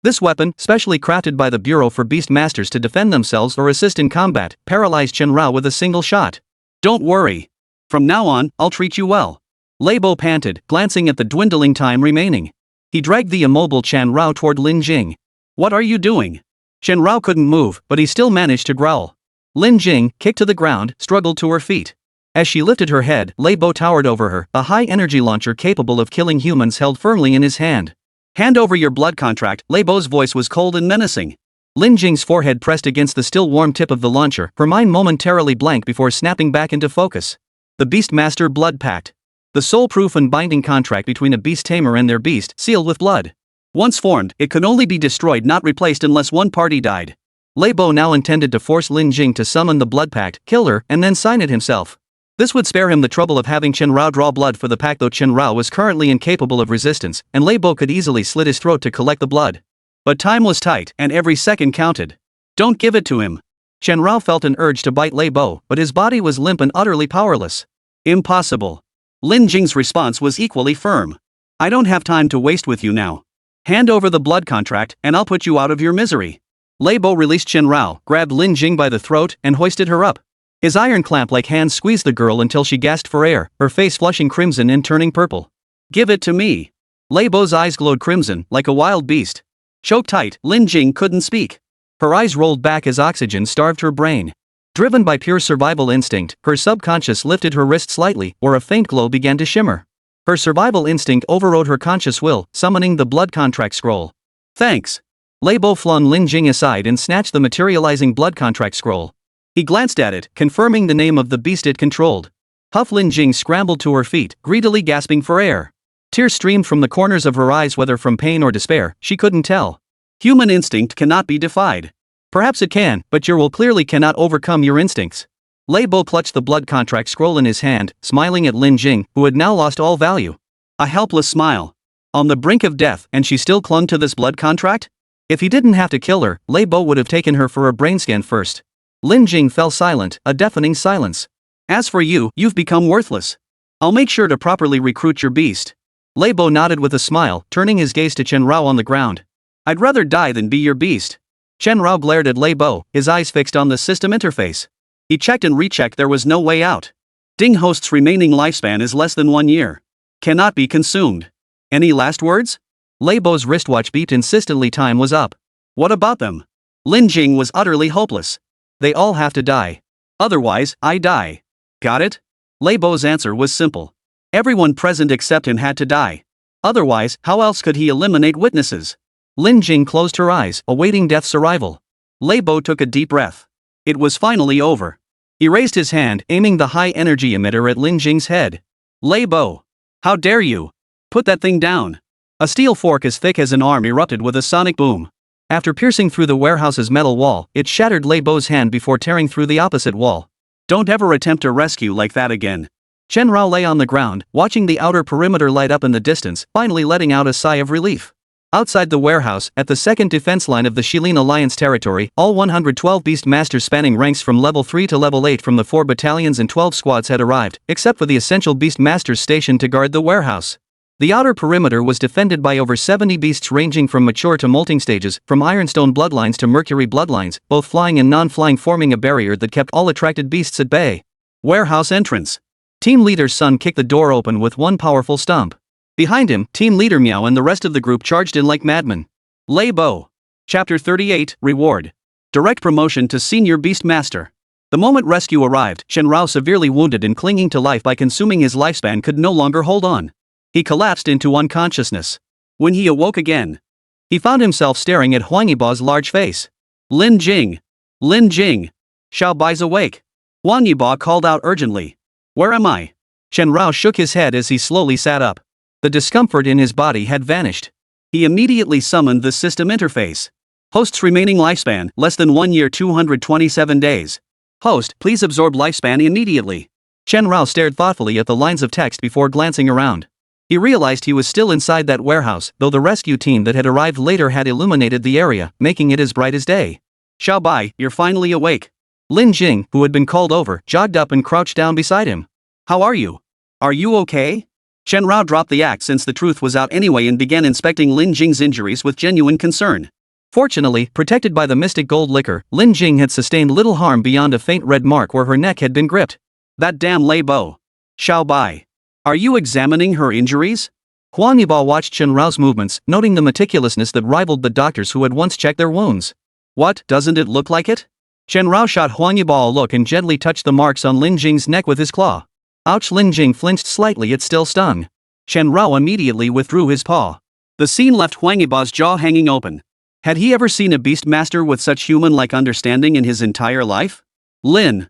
This weapon, specially crafted by the Bureau for Beast Masters to defend themselves or assist in combat, paralyzed Shenrao with a single shot. Don't worry. From now on, I'll treat you well. Leibo panted, glancing at the dwindling time remaining. He dragged the immobile Shenrao toward Lin Jing. What are you doing? Shenrao couldn't move, but he still managed to growl. Lin Jing, kicked to the ground, struggled to her feet. As she lifted her head, Leibo towered over her, a high-energy launcher capable of killing humans held firmly in his hand. Hand over your blood contract. Leibo's voice was cold and menacing. Lin Jing's forehead pressed against the still warm tip of the launcher, her mind momentarily blank before snapping back into focus. The Beastmaster Blood Pact. The sole proof and binding contract between a beast tamer and their beast, sealed with blood. Once formed, it could only be destroyed, not replaced, unless one party died. Leibo now intended to force Lin Jing to summon the Blood Pact, kill her, and then sign it himself. This would spare him the trouble of having Shenrao draw blood for the pact, though Shenrao was currently incapable of resistance, and Leibo could easily slit his throat to collect the blood. But time was tight, and every second counted. Don't give it to him. Shenrao felt an urge to bite Leibo, but his body was limp and utterly powerless. Impossible. Lin Jing's response was equally firm. I don't have time to waste with you now. Hand over the blood contract, and I'll put you out of your misery. Leibo released Shenrao, grabbed Lin Jing by the throat, and hoisted her up. His iron clamp-like hands squeezed the girl until she gasped for air, her face flushing crimson and turning purple. Give it to me. Leibo's eyes glowed crimson, like a wild beast. Choked tight, Lin Jing couldn't speak. Her eyes rolled back as oxygen starved her brain. Driven by pure survival instinct, her subconscious lifted her wrist slightly, where a faint glow began to shimmer. Her survival instinct overrode her conscious will, summoning the blood contract scroll. Thanks. Leibo flung Lin Jing aside and snatched the materializing blood contract scroll. He glanced at it, confirming the name of the beast it controlled. Huff Lin Jing scrambled to her feet, greedily gasping for air. Tears streamed from the corners of her eyes, whether from pain or despair, she couldn't tell. Human instinct cannot be defied. Perhaps it can, but your will clearly cannot overcome your instincts. Leibo clutched the blood contract scroll in his hand, smiling at Lin Jing, who had now lost all value. A helpless smile. On the brink of death, and she still clung to this blood contract? If he didn't have to kill her, Leibo would have taken her for a brain scan first. Lin Jing fell silent, a deafening silence. As for you, you've become worthless. I'll make sure to properly recruit your beast. Leibo nodded with a smile, turning his gaze to Shenrao on the ground. I'd rather die than be your beast. Shenrao glared at Leibo, his eyes fixed on the system interface. He checked and rechecked, there was no way out. Ding Host's remaining lifespan is less than 1 year. Cannot be consumed. Any last words? Leibo's wristwatch beeped insistently, time was up. What about them? Lin Jing was utterly hopeless. They all have to die. Otherwise, I die. Got it? Leibo's answer was simple. Everyone present except him had to die. Otherwise, how else could he eliminate witnesses? Lin Jing closed her eyes, awaiting death's arrival. Leibo took a deep breath. It was finally over. He raised his hand, aiming the high-energy emitter at Lin Jing's head. Leibo! How dare you! Put that thing down! A steel fork as thick as an arm erupted with a sonic boom. After piercing through the warehouse's metal wall, it shattered Leibo's hand before tearing through the opposite wall. Don't ever attempt a rescue like that again. Shenrao lay on the ground, watching the outer perimeter light up in the distance, finally letting out a sigh of relief. Outside the warehouse, at the second defense line of the Shilin Alliance territory, all 112 Beast Masters spanning ranks from level 3 to level 8 from the 4 battalions and 12 squads had arrived, except for the essential Beast Masters stationed to guard the warehouse. The outer perimeter was defended by over 70 beasts ranging from mature to molting stages, from Ironstone bloodlines to Mercury bloodlines, both flying and non-flying, forming a barrier that kept all attracted beasts at bay. Warehouse entrance. Team Leader's son kicked the door open with one powerful stomp. Behind him, Team Leader Meow and the rest of the group charged in like madmen. Leibo. Chapter 38, Reward. Direct promotion to Senior Beast Master. The moment rescue arrived, Shenrao, severely wounded and clinging to life by consuming his lifespan, could no longer hold on. He collapsed into unconsciousness. When he awoke again, he found himself staring at Huang Yibao's large face. Lin Jing! Lin Jing! Xiao Bai's awake! Huang Yiba called out urgently. Where am I? Shenrao shook his head as he slowly sat up. The discomfort in his body had vanished. He immediately summoned the system interface. Host's remaining lifespan, less than 1 year 227 days. Host, please absorb lifespan immediately. Shenrao stared thoughtfully at the lines of text before glancing around. He realized he was still inside that warehouse, though the rescue team that had arrived later had illuminated the area, making it as bright as day. Xiaobai, you're finally awake. Lin Jing, who had been called over, jogged up and crouched down beside him. How are you? Are you okay? Chen Rao dropped the act since the truth was out anyway and began inspecting Lin Jing's injuries with genuine concern. Fortunately, protected by the mystic gold liquor, Lin Jing had sustained little harm beyond a faint red mark where her neck had been gripped. That damn Lei Bo. Xiaobai. Are you examining her injuries? Huang Yiba watched Chen Rao's movements, noting the meticulousness that rivaled the doctors who had once checked their wounds. What, doesn't it look like it? Chen Rao shot Huang Yiba a look and gently touched the marks on Lin Jing's neck with his claw. Ouch! Lin Jing flinched slightly, it still stung. Chen Rao immediately withdrew his paw. The scene left Huang Yiba's jaw hanging open. Had he ever seen a beast master with such human-like understanding in his entire life? Lin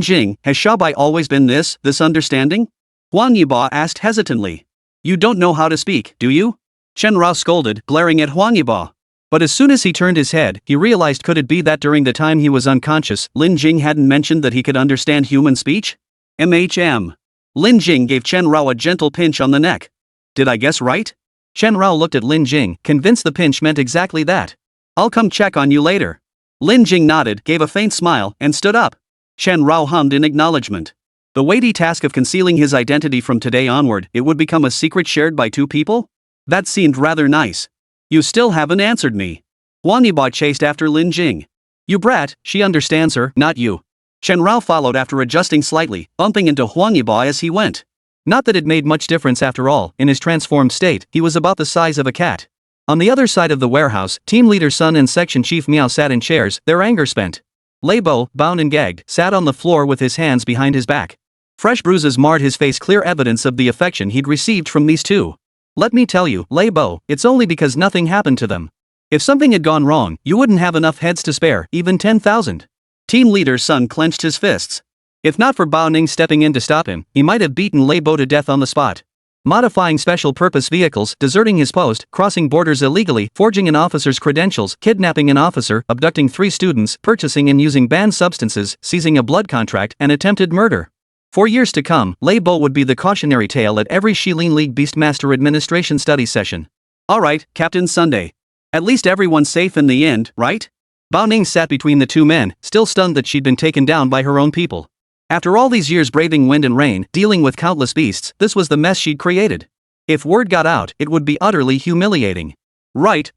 Jing, has Xiaobai always been this understanding? Huang Yiba asked hesitantly. You don't know how to speak, do you? Chen Rao scolded, glaring at Huang Yiba. But as soon as he turned his head, he realized, could it be that during the time he was unconscious, Lin Jing hadn't mentioned that he could understand human speech? Lin Jing gave Chen Rao a gentle pinch on the neck. Did I guess right? Chen Rao looked at Lin Jing, convinced the pinch meant exactly that. I'll come check on you later. Lin Jing nodded, gave a faint smile, and stood up. Chen Rao hummed in acknowledgement. The weighty task of concealing his identity from today onward, it would become a secret shared by two people? That seemed rather nice. You still haven't answered me. Huang Yiba chased after Lin Jing. You brat, she understands her, not you. Chen Rao followed after adjusting slightly, bumping into Huang Yiba as he went. Not that it made much difference after all, in his transformed state, he was about the size of a cat. On the other side of the warehouse, Team Leader Sun and Section Chief Miao sat in chairs, their anger spent. Lei Bo, bound and gagged, sat on the floor with his hands behind his back. Fresh bruises marred his face, clear evidence of the affection he'd received from these two. Let me tell you, Lei Bo, it's only because nothing happened to them. If something had gone wrong, you wouldn't have enough heads to spare, even 10,000. Team Leader Sun clenched his fists. If not for Bao Ning stepping in to stop him, he might have beaten Lei Bo to death on the spot. Modifying special-purpose vehicles, deserting his post, crossing borders illegally, forging an officer's credentials, kidnapping an officer, abducting 3 students, purchasing and using banned substances, seizing a blood contract, and attempted murder. For years to come, Lei Bo would be the cautionary tale at every Shilin League Beastmaster Administration study session. Alright, Captain Sunday. At least everyone's safe in the end, right? Bao Ning sat between the two men, still stunned that she'd been taken down by her own people. After all these years braving wind and rain, dealing with countless beasts, this was the mess she'd created. If word got out, it would be utterly humiliating. Right.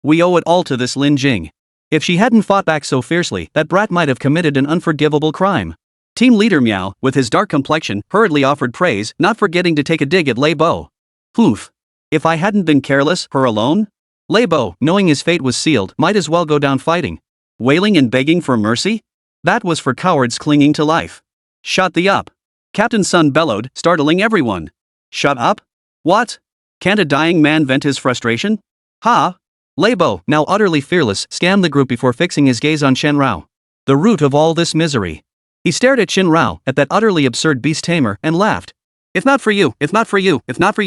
We owe it all to this Lin Jing. If she hadn't fought back so fiercely, that brat might have committed an unforgivable crime. Team Leader Miao, with his dark complexion, hurriedly offered praise, not forgetting to take a dig at Lei Bo. Poof. If I hadn't been careless, her alone? Lei Bo, knowing his fate was sealed, might as well go down fighting. Wailing and begging for mercy? That was for cowards clinging to life. Shut the up. Captain Sun bellowed, startling everyone. Shut up? What? Can't a dying man vent his frustration? Ha! Lei Bo, now utterly fearless, scanned the group before fixing his gaze on Chen Rao. The root of all this misery. He stared at Chen Rao, at that utterly absurd beast tamer, and laughed. If not for you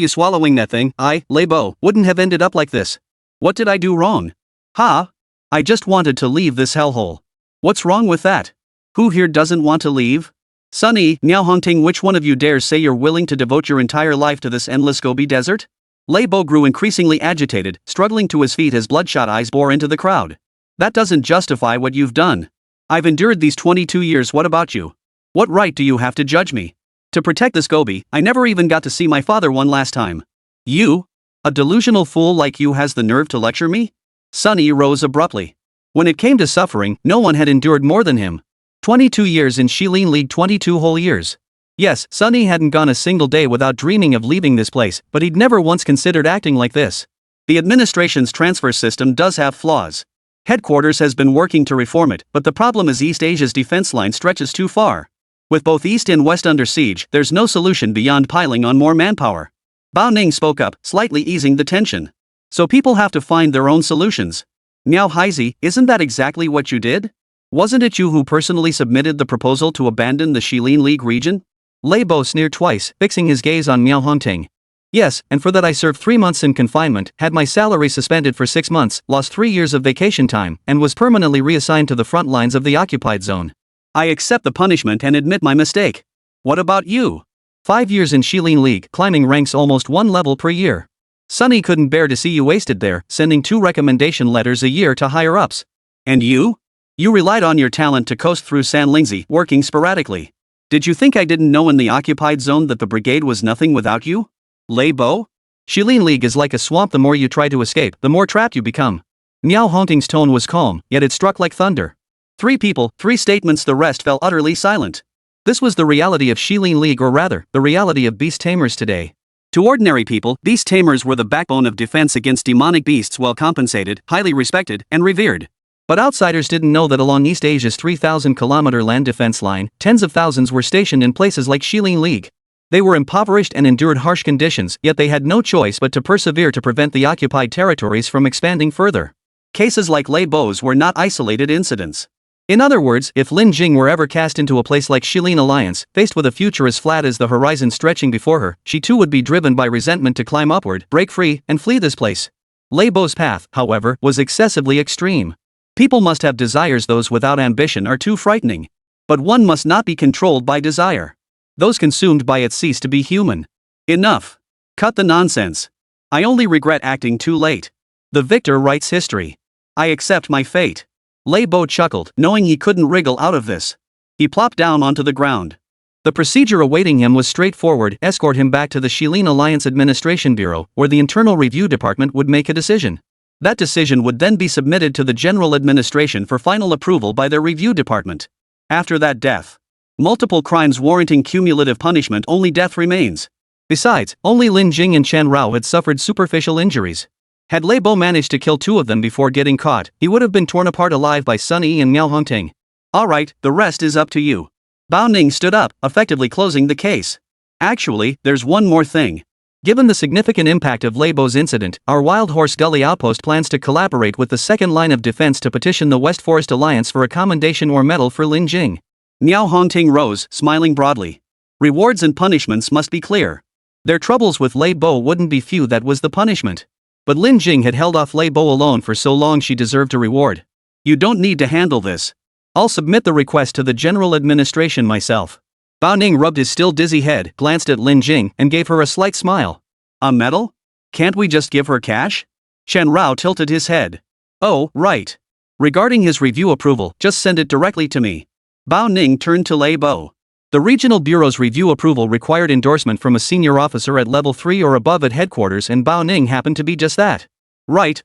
swallowing that thing, I, Lei Bo, wouldn't have ended up like this. What did I do wrong? Ha! I just wanted to leave this hellhole. What's wrong with that? Who here doesn't want to leave? Sunny, Miao Hongting, which one of you dares say you're willing to devote your entire life to this endless Gobi desert? Lei Bo grew increasingly agitated, struggling to his feet as bloodshot eyes bore into the crowd. That doesn't justify what you've done. I've endured these 22 years, what about you? What right do you have to judge me? To protect this Gobi, I never even got to see my father one last time. You? A delusional fool like you has the nerve to lecture me? Sunny rose abruptly. When it came to suffering, no one had endured more than him. 22 years in Shilin League, 22 whole years. Yes, Sunny hadn't gone a single day without dreaming of leaving this place, but he'd never once considered acting like this. The administration's transfer system does have flaws. Headquarters has been working to reform it, but the problem is East Asia's defense line stretches too far. With both East and West under siege, there's no solution beyond piling on more manpower. Bao Ning spoke up, slightly easing the tension. So people have to find their own solutions. Miao Haizi, isn't that exactly what you did? Wasn't it you who personally submitted the proposal to abandon the Shilin League region? Lei Bo sneered twice, fixing his gaze on Miao Hongting. Yes, and for that I served 3 months in confinement, had my salary suspended for 6 months, lost 3 years of vacation time, and was permanently reassigned to the front lines of the occupied zone. I accept the punishment and admit my mistake. What about you? 5 years in Shilin League, climbing ranks almost 1 level per year. Sunny couldn't bear to see you wasted there, sending 2 recommendation letters a year to higher ups. And you? You relied on your talent to coast through San Lingzi, working sporadically. Did you think I didn't know in the occupied zone that the brigade was nothing without you? Lei Bo? Shilin League is like a swamp. The more you try to escape, the more trapped you become. Miao Hongting's tone was calm, yet it struck like thunder. 3 people, 3 statements, the rest fell utterly silent. This was the reality of Shilin League, or rather, the reality of beast tamers today. To ordinary people, beast tamers were the backbone of defense against demonic beasts, well compensated, highly respected, and revered. But outsiders didn't know that along East Asia's 3,000-kilometer land defense line, tens of thousands were stationed in places like Shilin League. They were impoverished and endured harsh conditions, yet they had no choice but to persevere to prevent the occupied territories from expanding further. Cases like Lei Bo's were not isolated incidents. In other words, if Lin Jing were ever cast into a place like Shilin Alliance, faced with a future as flat as the horizon stretching before her, she too would be driven by resentment to climb upward, break free, and flee this place. Lei Bo's path, however, was excessively extreme. People must have desires. Those without ambition are too frightening. But one must not be controlled by desire. Those consumed by it cease to be human. Enough. Cut the nonsense. I only regret acting too late. The victor writes history. I accept my fate. Lei Bo chuckled, knowing he couldn't wriggle out of this. He plopped down onto the ground. The procedure awaiting him was straightforward: escort him back to the Shilin Alliance Administration Bureau, where the Internal Review Department would make a decision. That decision would then be submitted to the General Administration for final approval by their review department. After that, death. Multiple crimes warranting cumulative punishment, only death remains. Besides, only Lin Jing and Chen Rao had suffered superficial injuries. Had Lei Bo managed to kill 2 of them before getting caught, he would have been torn apart alive by Sun Yi and Miao Hongting. Alright, the rest is up to you. Bao Ning stood up, effectively closing the case. Actually, there's one more thing. Given the significant impact of Lei Bo's incident, our Wild Horse Gully outpost plans to collaborate with the second line of defense to petition the West Forest Alliance for a commendation or medal for Lin Jing. Miao Hongting rose, smiling broadly. Rewards and punishments must be clear. Their troubles with Lei Bo wouldn't be few. That was the punishment. But Lin Jing had held off Lei Bo alone for so long, she deserved a reward. You don't need to handle this. I'll submit the request to the General Administration myself. Bao Ning rubbed his still dizzy head, glanced at Lin Jing, and gave her a slight smile. A medal? Can't we just give her cash? Chen Rao tilted his head. Oh, right. Regarding his review approval, just send it directly to me. Bao Ning turned to Lei Bo. The Regional Bureau's review approval required endorsement from a senior officer at level 3 or above at headquarters, and Bao Ning happened to be just that. Right.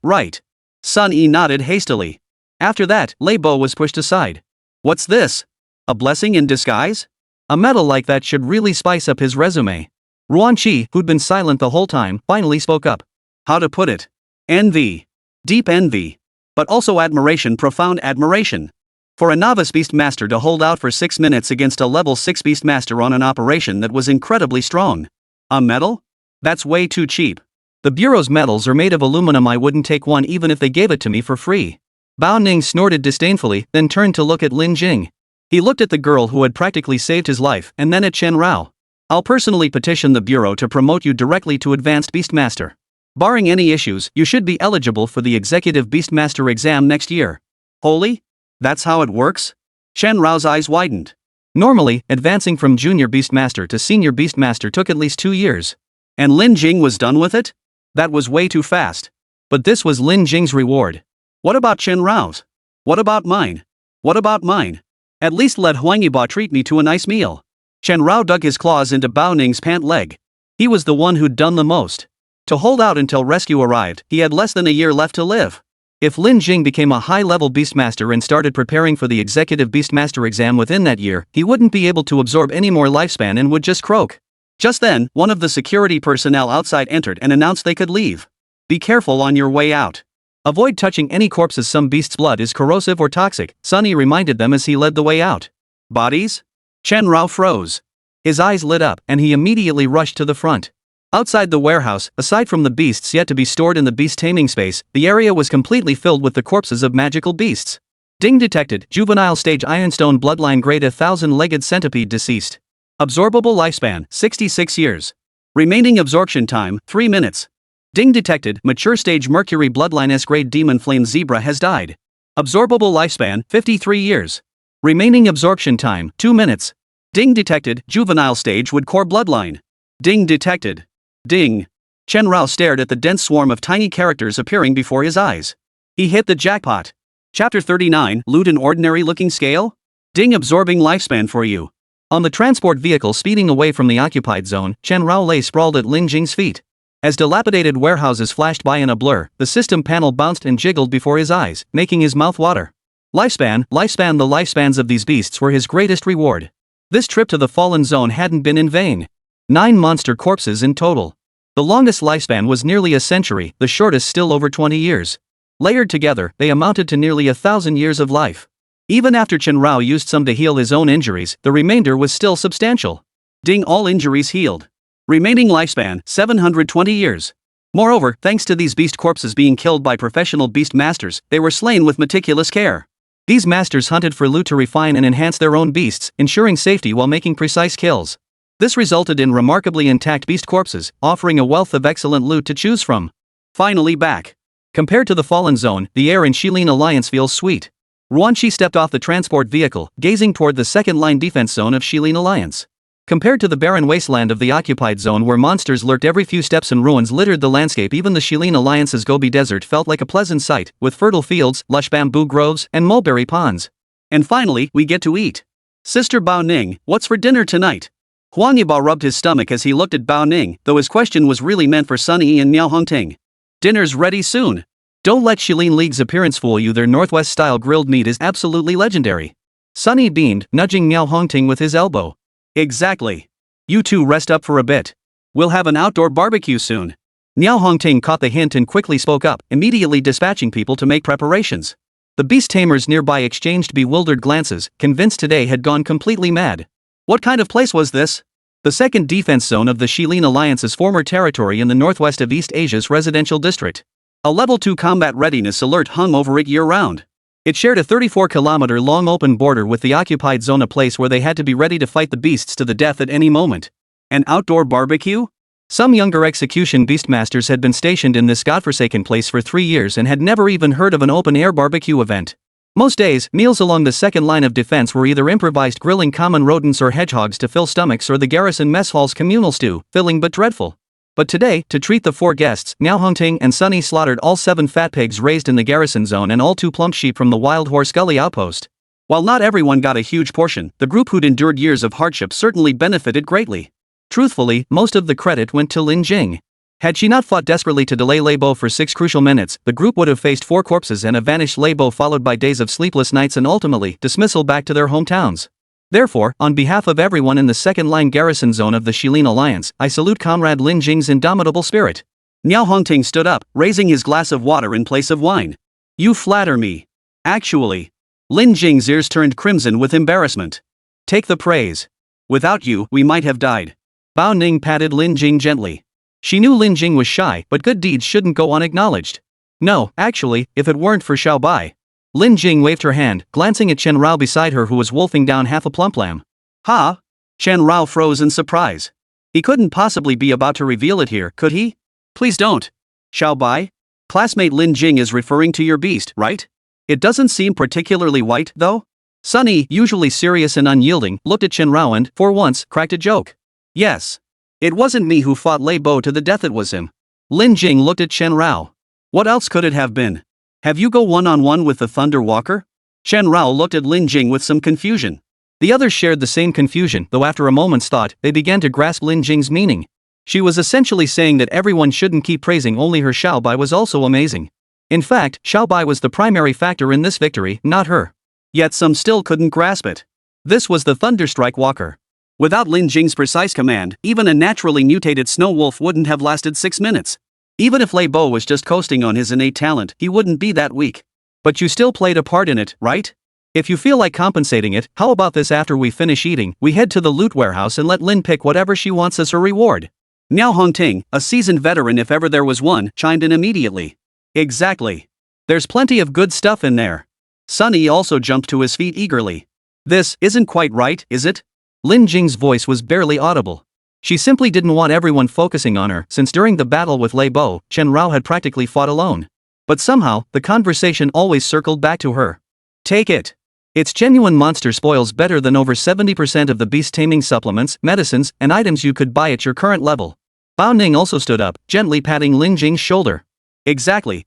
Sun Yi nodded hastily. After that, Lei Bo was pushed aside. What's this? A blessing in disguise? A medal like that should really spice up his resume. Ruan Qi, who'd been silent the whole time, finally spoke up. How to put it? Envy. Deep envy. But also admiration, profound admiration. For a novice beastmaster to hold out for 6 minutes against a level 6 beastmaster on an operation that was incredibly strong. A medal? That's way too cheap. The Bureau's medals are made of aluminum. I wouldn't take one even if they gave it to me for free. Bao Ning snorted disdainfully, then turned to look at Lin Jing. He looked at the girl who had practically saved his life, and then at Chen Rao. I'll personally petition the Bureau to promote you directly to Advanced Beastmaster. Barring any issues, you should be eligible for the Executive Beastmaster exam next year. Holy? That's how it works? Chen Rao's eyes widened. Normally, advancing from Junior Beastmaster to Senior Beastmaster took at least 2 years. And Lin Jing was done with it? That was way too fast. But this was Lin Jing's reward. What about Chen Rao's? What about mine? What about mine? At least let Huangyiba treat me to a nice meal. Chen Rao dug his claws into Bao Ning's pant leg. He was the one who'd done the most. To hold out until rescue arrived, he had less than a year left to live. If Lin Jing became a high-level Beastmaster and started preparing for the Executive Beastmaster exam within that year, he wouldn't be able to absorb any more lifespan and would just croak. Just then, one of the security personnel outside entered and announced they could leave. Be careful on your way out. Avoid touching any corpses. Some beast's blood is corrosive or toxic, Sunny reminded them as he led the way out. Bodies? Chen Rao froze. His eyes lit up, and he immediately rushed to the front. Outside the warehouse, aside from the beasts yet to be stored in the beast taming space, the area was completely filled with the corpses of magical beasts. Ding detected, juvenile stage ironstone bloodline grade 1,000-legged centipede deceased. Absorbable lifespan, 66 years. Remaining absorption time, 3 minutes. Ding detected, mature stage mercury bloodline S-grade demon flame zebra has died. Absorbable lifespan, 53 years. Remaining absorption time, 2 minutes. Ding detected, juvenile stage would core bloodline. Ding detected. Ding. Chen Rao stared at the dense swarm of tiny characters appearing before his eyes. He hit the jackpot. Chapter 39, Loot an ordinary looking scale? Ding absorbing lifespan for you. On the transport vehicle speeding away from the occupied zone, Chen Rao lay sprawled at Lin Jing's feet. As dilapidated warehouses flashed by in a blur, the system panel bounced and jiggled before his eyes, making his mouth water. Lifespan, the lifespans of these beasts were his greatest reward. This trip to the fallen zone hadn't been in vain. 9 monster corpses in total. The longest lifespan was nearly a century, the shortest still over 20 years. Layered together, they amounted to nearly 1,000 years of life. Even after Chen Rao used some to heal his own injuries, the remainder was still substantial. Ding, all injuries healed. Remaining lifespan, 720 years. Moreover, thanks to these beast corpses being killed by professional beast masters, they were slain with meticulous care. These masters hunted for loot to refine and enhance their own beasts, ensuring safety while making precise kills. This resulted in remarkably intact beast corpses, offering a wealth of excellent loot to choose from. Finally back. Compared to the fallen zone, the air in Shilin Alliance feels sweet. Ruanqi stepped off the transport vehicle, gazing toward the second-line defense zone of Shilin Alliance. Compared to the barren wasteland of the occupied zone where monsters lurked every few steps and ruins littered the landscape, even the Shilin Alliance's Gobi Desert felt like a pleasant sight, with fertile fields, lush bamboo groves, and mulberry ponds. And finally, we get to eat. Sister Bao Ning, what's for dinner tonight? Huang Yibao rubbed his stomach as he looked at Bao Ning, though his question was really meant for Sunny and Miao Hongting. Dinner's ready soon. Don't let Shilin League's appearance fool you, their Northwest-style grilled meat is absolutely legendary. Sunny beamed, nudging Miao Hongting with his elbow. Exactly. You two rest up for a bit. We'll have an outdoor barbecue soon. Miao Hongting caught the hint and quickly spoke up, immediately dispatching people to make preparations. The beast tamers nearby exchanged bewildered glances, convinced today had gone completely mad. What kind of place was this? The second defense zone of the Shilin Alliance's former territory in the northwest of East Asia's residential district. A level 2 combat readiness alert hung over it year-round. It shared a 34-kilometer-long open border with the occupied zone, a place where they had to be ready to fight the beasts to the death at any moment. An outdoor barbecue? Some younger execution beastmasters had been stationed in this godforsaken place for 3 years and had never even heard of an open-air barbecue event. Most days, meals along the second line of defense were either improvised grilling common rodents or hedgehogs to fill stomachs, or the garrison mess hall's communal stew, filling but dreadful. But today, to treat the 4 guests, Miao Hongting and Sunny slaughtered all 7 fat pigs raised in the garrison zone and all 2 plump sheep from the Wild Horse Gully outpost. While not everyone got a huge portion, the group who'd endured years of hardship certainly benefited greatly. Truthfully, most of the credit went to Lin Jing. Had she not fought desperately to delay Lei Bo for 6 crucial minutes, the group would have faced 4 corpses and a vanished Lei Bo, followed by days of sleepless nights and ultimately dismissal back to their hometowns. Therefore, on behalf of everyone in the second-line garrison zone of the Shilin Alliance, I salute Comrade Lin Jing's indomitable spirit. Miao Hongting stood up, raising his glass of water in place of wine. You flatter me. Actually. Lin Jing's ears turned crimson with embarrassment. Take the praise. Without you, we might have died. Bao Ning patted Lin Jing gently. She knew Lin Jing was shy, but good deeds shouldn't go unacknowledged. No, actually, if it weren't for Xiao Bai. Lin Jing waved her hand, glancing at Chen Rao beside her, who was wolfing down half a plump lamb. Ha! Chen Rao froze in surprise. He couldn't possibly be about to reveal it here, could he? Please don't. Xiao Bai? Classmate Lin Jing is referring to your beast, right? It doesn't seem particularly white, though? Sunny, usually serious and unyielding, looked at Chen Rao and, for once, cracked a joke. Yes. It wasn't me who fought Lei Bo to the death, it was him. Lin Jing looked at Chen Rao. What else could it have been? Have you go one-on-one with the Thunder Walker? Chen Rao looked at Lin Jing with some confusion. The others shared the same confusion, though after a moment's thought, they began to grasp Lin Jing's meaning. She was essentially saying that everyone shouldn't keep praising only her. Xiao Bai was also amazing. In fact, Xiao Bai was the primary factor in this victory, not her. Yet some still couldn't grasp it. This was the Thunderstrike Walker. Without Lin Jing's precise command, even a naturally mutated snow wolf wouldn't have lasted 6 minutes. Even if Lei Bo was just coasting on his innate talent, he wouldn't be that weak. But you still played a part in it, right? If you feel like compensating it, how about this: after we finish eating, we head to the loot warehouse and let Lin pick whatever she wants as her reward. Miao Hongting, a seasoned veteran if ever there was one, chimed in immediately. Exactly. There's plenty of good stuff in there. Sunny also jumped to his feet eagerly. This isn't quite right, is it? Lin Jing's voice was barely audible. She simply didn't want everyone focusing on her, since during the battle with Lei Bo, Chen Rao had practically fought alone. But somehow, the conversation always circled back to her. Take it. Its genuine monster spoils better than over 70% of the beast taming supplements, medicines, and items you could buy at your current level. Bao Ning also stood up, gently patting Lin Jing's shoulder. Exactly.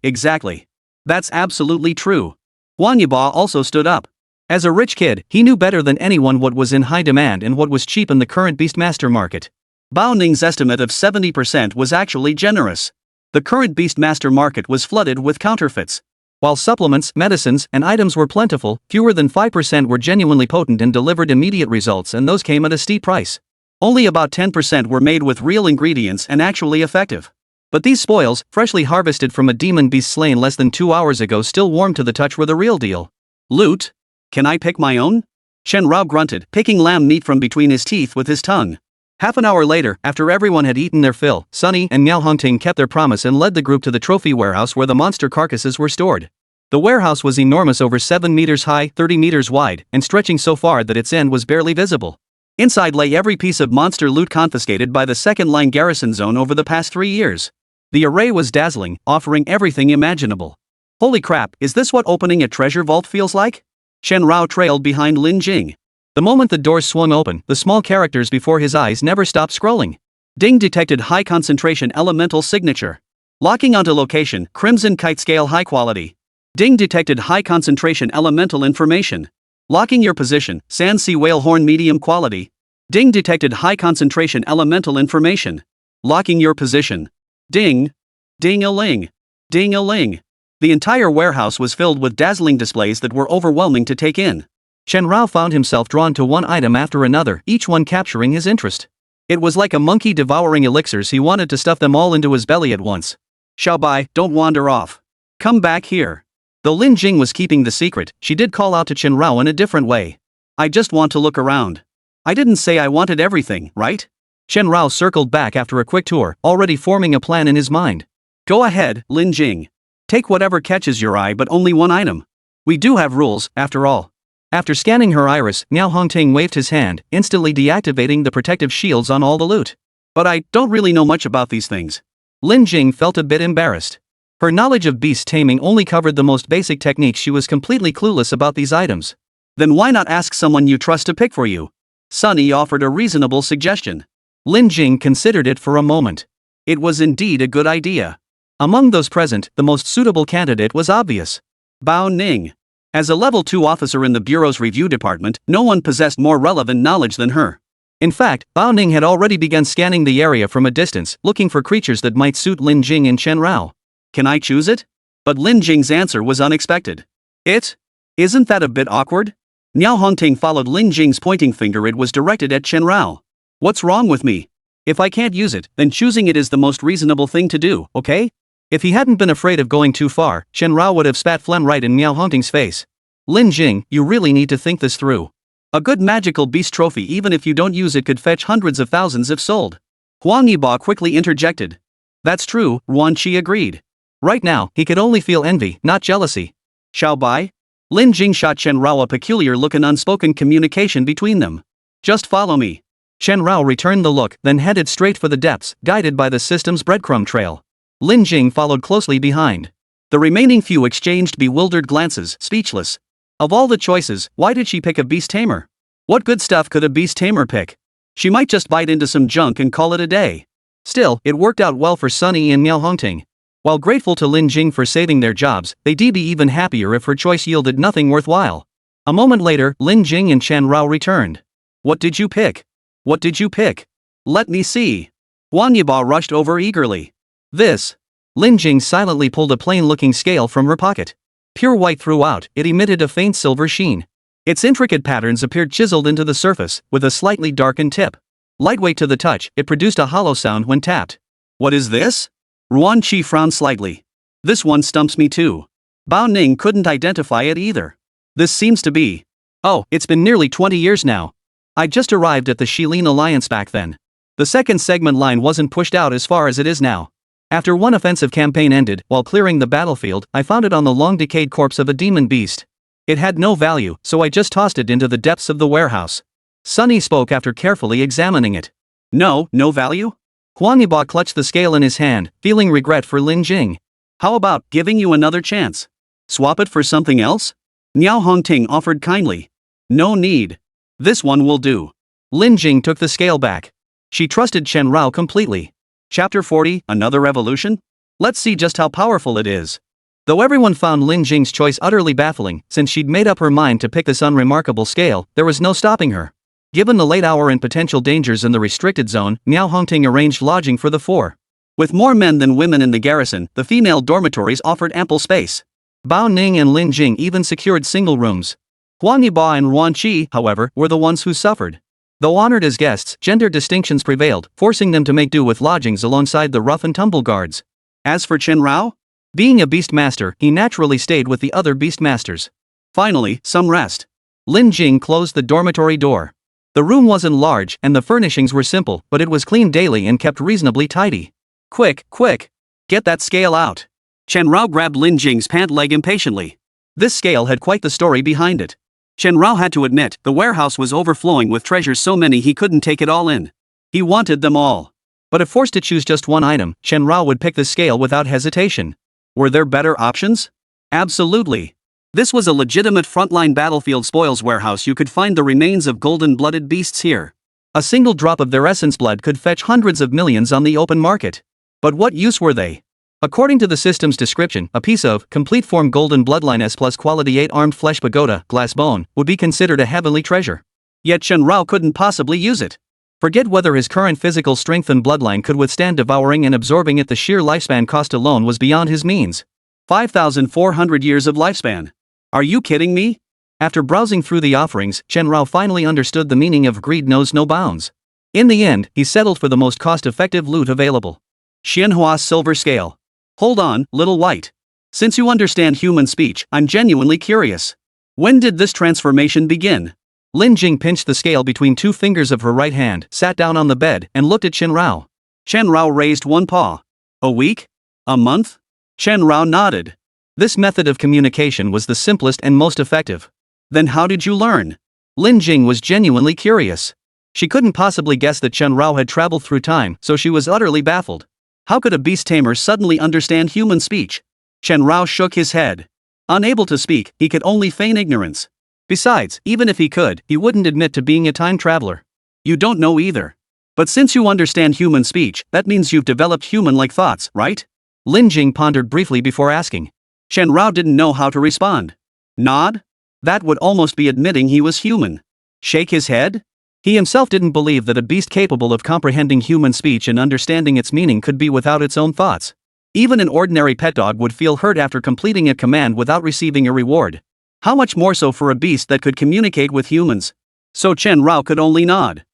That's absolutely true. Huan Yiba also stood up. As a rich kid, he knew better than anyone what was in high demand and what was cheap in the current Beastmaster market. Bao Ning's estimate of 70% was actually generous. The current Beastmaster market was flooded with counterfeits. While supplements, medicines, and items were plentiful, fewer than 5% were genuinely potent and delivered immediate results, and those came at a steep price. Only about 10% were made with real ingredients and actually effective. But these spoils, freshly harvested from a demon beast slain less than 2 hours ago, still warm to the touch, were the real deal. Loot? Can I pick my own? Shen Rao grunted, picking lamb meat from between his teeth with his tongue. Half an hour later, after everyone had eaten their fill, Sunny and Miao Hongting kept their promise and led the group to the trophy warehouse where the monster carcasses were stored. The warehouse was enormous, over 7 meters high, 30 meters wide, and stretching so far that its end was barely visible. Inside lay every piece of monster loot confiscated by the second-line garrison zone over the past 3 years. The array was dazzling, offering everything imaginable. Holy crap, is this what opening a treasure vault feels like? Shen Rao trailed behind Lin Jing. The moment the doors swung open, the small characters before his eyes never stopped scrolling. Ding detected high concentration elemental signature. Locking onto location, crimson kite scale high quality. Ding detected high concentration elemental information. Locking your position, San Sea whale horn medium quality. Ding detected high concentration elemental information. Locking your position. Ding. Ding-a-ling. Ding-a-ling. The entire warehouse was filled with dazzling displays that were overwhelming to take in. Shen Rao found himself drawn to one item after another, each one capturing his interest. It was like a monkey devouring elixirs. He wanted to stuff them all into his belly at once. Xiaobai, don't wander off. Come back here. Though Lin Jing was keeping the secret, she did call out to Chen Rao in a different way. I just want to look around. I didn't say I wanted everything, right? Chen Rao circled back after a quick tour, already forming a plan in his mind. Go ahead, Lin Jing. Take whatever catches your eye, but only one item. We do have rules, after all. After scanning her iris, Miao Hongting waved his hand, instantly deactivating the protective shields on all the loot. But I don't really know much about these things. Lin Jing felt a bit embarrassed. Her knowledge of beast taming only covered the most basic techniques. She was completely clueless about these items. Then why not ask someone you trust to pick for you? Sunny offered a reasonable suggestion. Lin Jing considered it for a moment. It was indeed a good idea. Among those present, the most suitable candidate was obvious. Bao Ning. As a level 2 officer in the Bureau's review department, no one possessed more relevant knowledge than her. In fact, Bao Ning had already begun scanning the area from a distance, looking for creatures that might suit Lin Jing and Chen Rao. Can I choose it? But Lin Jing's answer was unexpected. Isn't that a bit awkward? Miao Hongting followed Lin Jing's pointing finger. It was directed at Chen Rao. What's wrong with me? If I can't use it, then choosing it is the most reasonable thing to do, okay? If he hadn't been afraid of going too far, Chen Rao would have spat phlegm right in Miao Hongting's face. Lin Jing, you really need to think this through. A good magical beast trophy, even if you don't use it, could fetch hundreds of thousands if sold. Huang Yiba quickly interjected. That's true, Ruan Qi agreed. Right now, he could only feel envy, not jealousy. Xiaobai? Lin Jing shot Chen Rao a peculiar look, an unspoken communication between them. Just follow me. Chen Rao returned the look, then headed straight for the depths, guided by the system's breadcrumb trail. Lin Jing followed closely behind. The remaining few exchanged bewildered glances, speechless. Of all the choices, why did she pick a beast tamer? What good stuff could a beast tamer pick? She might just bite into some junk and call it a day. Still, it worked out well for Sunny and Miao Hongting. While grateful to Lin Jing for saving their jobs, they'd be even happier if her choice yielded nothing worthwhile. A moment later, Lin Jing and Chen Rao returned. What did you pick? What did you pick? Let me see. Huang Yiba rushed over eagerly. This. Lin Jing silently pulled a plain-looking scale from her pocket. Pure white throughout, it emitted a faint silver sheen. Its intricate patterns appeared chiseled into the surface, with a slightly darkened tip. Lightweight to the touch, it produced a hollow sound when tapped. What is this? Ruan Qi frowned slightly. This one stumps me too. Bao Ning couldn't identify it either. This seems to be. Oh, it's been nearly 20 years now. I just arrived at the Shilin Alliance back then. The second segment line wasn't pushed out as far as it is now. After one offensive campaign ended, while clearing the battlefield, I found it on the long-decayed corpse of a demon beast. It had no value, so I just tossed it into the depths of the warehouse. Sunny spoke after carefully examining it. No value? Huang Yiba clutched the scale in his hand, feeling regret for Lin Jing. How about giving you another chance? Swap it for something else? Niao Hongting offered kindly. No need. This one will do. Lin Jing took the scale back. She trusted Chen Rao completely. Chapter 40, Another Revolution? Let's see just how powerful it is. Though everyone found Lin Jing's choice utterly baffling, since she'd made up her mind to pick this unremarkable scale, there was no stopping her. Given the late hour and potential dangers in the restricted zone, Niao Hongting arranged lodging for the four. With more men than women in the garrison, the female dormitories offered ample space. Bao Ning and Lin Jing even secured single rooms. Huang Yiba and Ruan Qi, however, were the ones who suffered. Though honored as guests, gender distinctions prevailed, forcing them to make do with lodgings alongside the rough and tumble guards. As for Chen Rao? Being a beast master, he naturally stayed with the other beast masters. Finally, some rest. Lin Jing closed the dormitory door. The room wasn't large and the furnishings were simple, but it was cleaned daily and kept reasonably tidy. Quick, quick! Get that scale out! Chen Rao grabbed Lin Jing's pant leg impatiently. This scale had quite the story behind it. Chen Rao had to admit, the warehouse was overflowing with treasures so many he couldn't take it all in. He wanted them all. But if forced to choose just one item, Chen Rao would pick the scale without hesitation. Were there better options? Absolutely. This was a legitimate frontline battlefield spoils warehouse. You could find the remains of golden-blooded beasts here. A single drop of their essence blood could fetch hundreds of millions on the open market. But what use were they? According to the system's description, a piece of complete form golden bloodline S plus quality 8 armed flesh pagoda, glass bone, would be considered a heavenly treasure. Yet Chen Rao couldn't possibly use it. Forget whether his current physical strength and bloodline could withstand devouring and absorbing it. The sheer lifespan cost alone was beyond his means. 5,400 years of lifespan. Are you kidding me? After browsing through the offerings, Chen Rao finally understood the meaning of greed knows no bounds. In the end, he settled for the most cost-effective loot available. Xianhua Silver Scale. Hold on, little white. Since you understand human speech, I'm genuinely curious. When did this transformation begin? Lin Jing pinched the scale between two fingers of her right hand, sat down on the bed, and looked at Chen Rao. Chen Rao raised one paw. A week? A month? Chen Rao nodded. This method of communication was the simplest and most effective. Then how did you learn? Lin Jing was genuinely curious. She couldn't possibly guess that Chen Rao had traveled through time, so she was utterly baffled. How could a beast tamer suddenly understand human speech? Chen Rao shook his head. Unable to speak, he could only feign ignorance. Besides, even if he could, he wouldn't admit to being a time traveler. You don't know either. But since you understand human speech, that means you've developed human-like thoughts, right? Lin Jing pondered briefly before asking. Chen Rao didn't know how to respond. Nod? That would almost be admitting he was human. Shake his head? He himself didn't believe that a beast capable of comprehending human speech and understanding its meaning could be without its own thoughts. Even an ordinary pet dog would feel hurt after completing a command without receiving a reward. How much more so for a beast that could communicate with humans? So Chen Rao could only nod.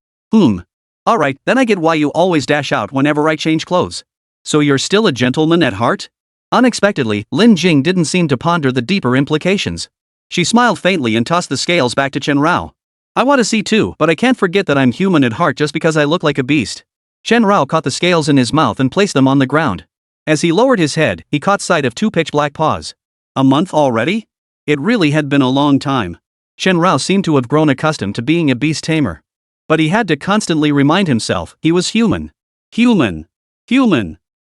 Alright, then I get why you always dash out whenever I change clothes. So you're still a gentleman at heart? Unexpectedly, Lin Jing didn't seem to ponder the deeper implications. She smiled faintly and tossed the scales back to Chen Rao. I want to see too, but I can't forget that I'm human at heart just because I look like a beast. Chen Rao caught the scales in his mouth and placed them on the ground. As he lowered his head, he caught sight of two pitch-black paws. A month already? It really had been a long time. Chen Rao seemed to have grown accustomed to being a beast tamer. But he had to constantly remind himself he was human. Human.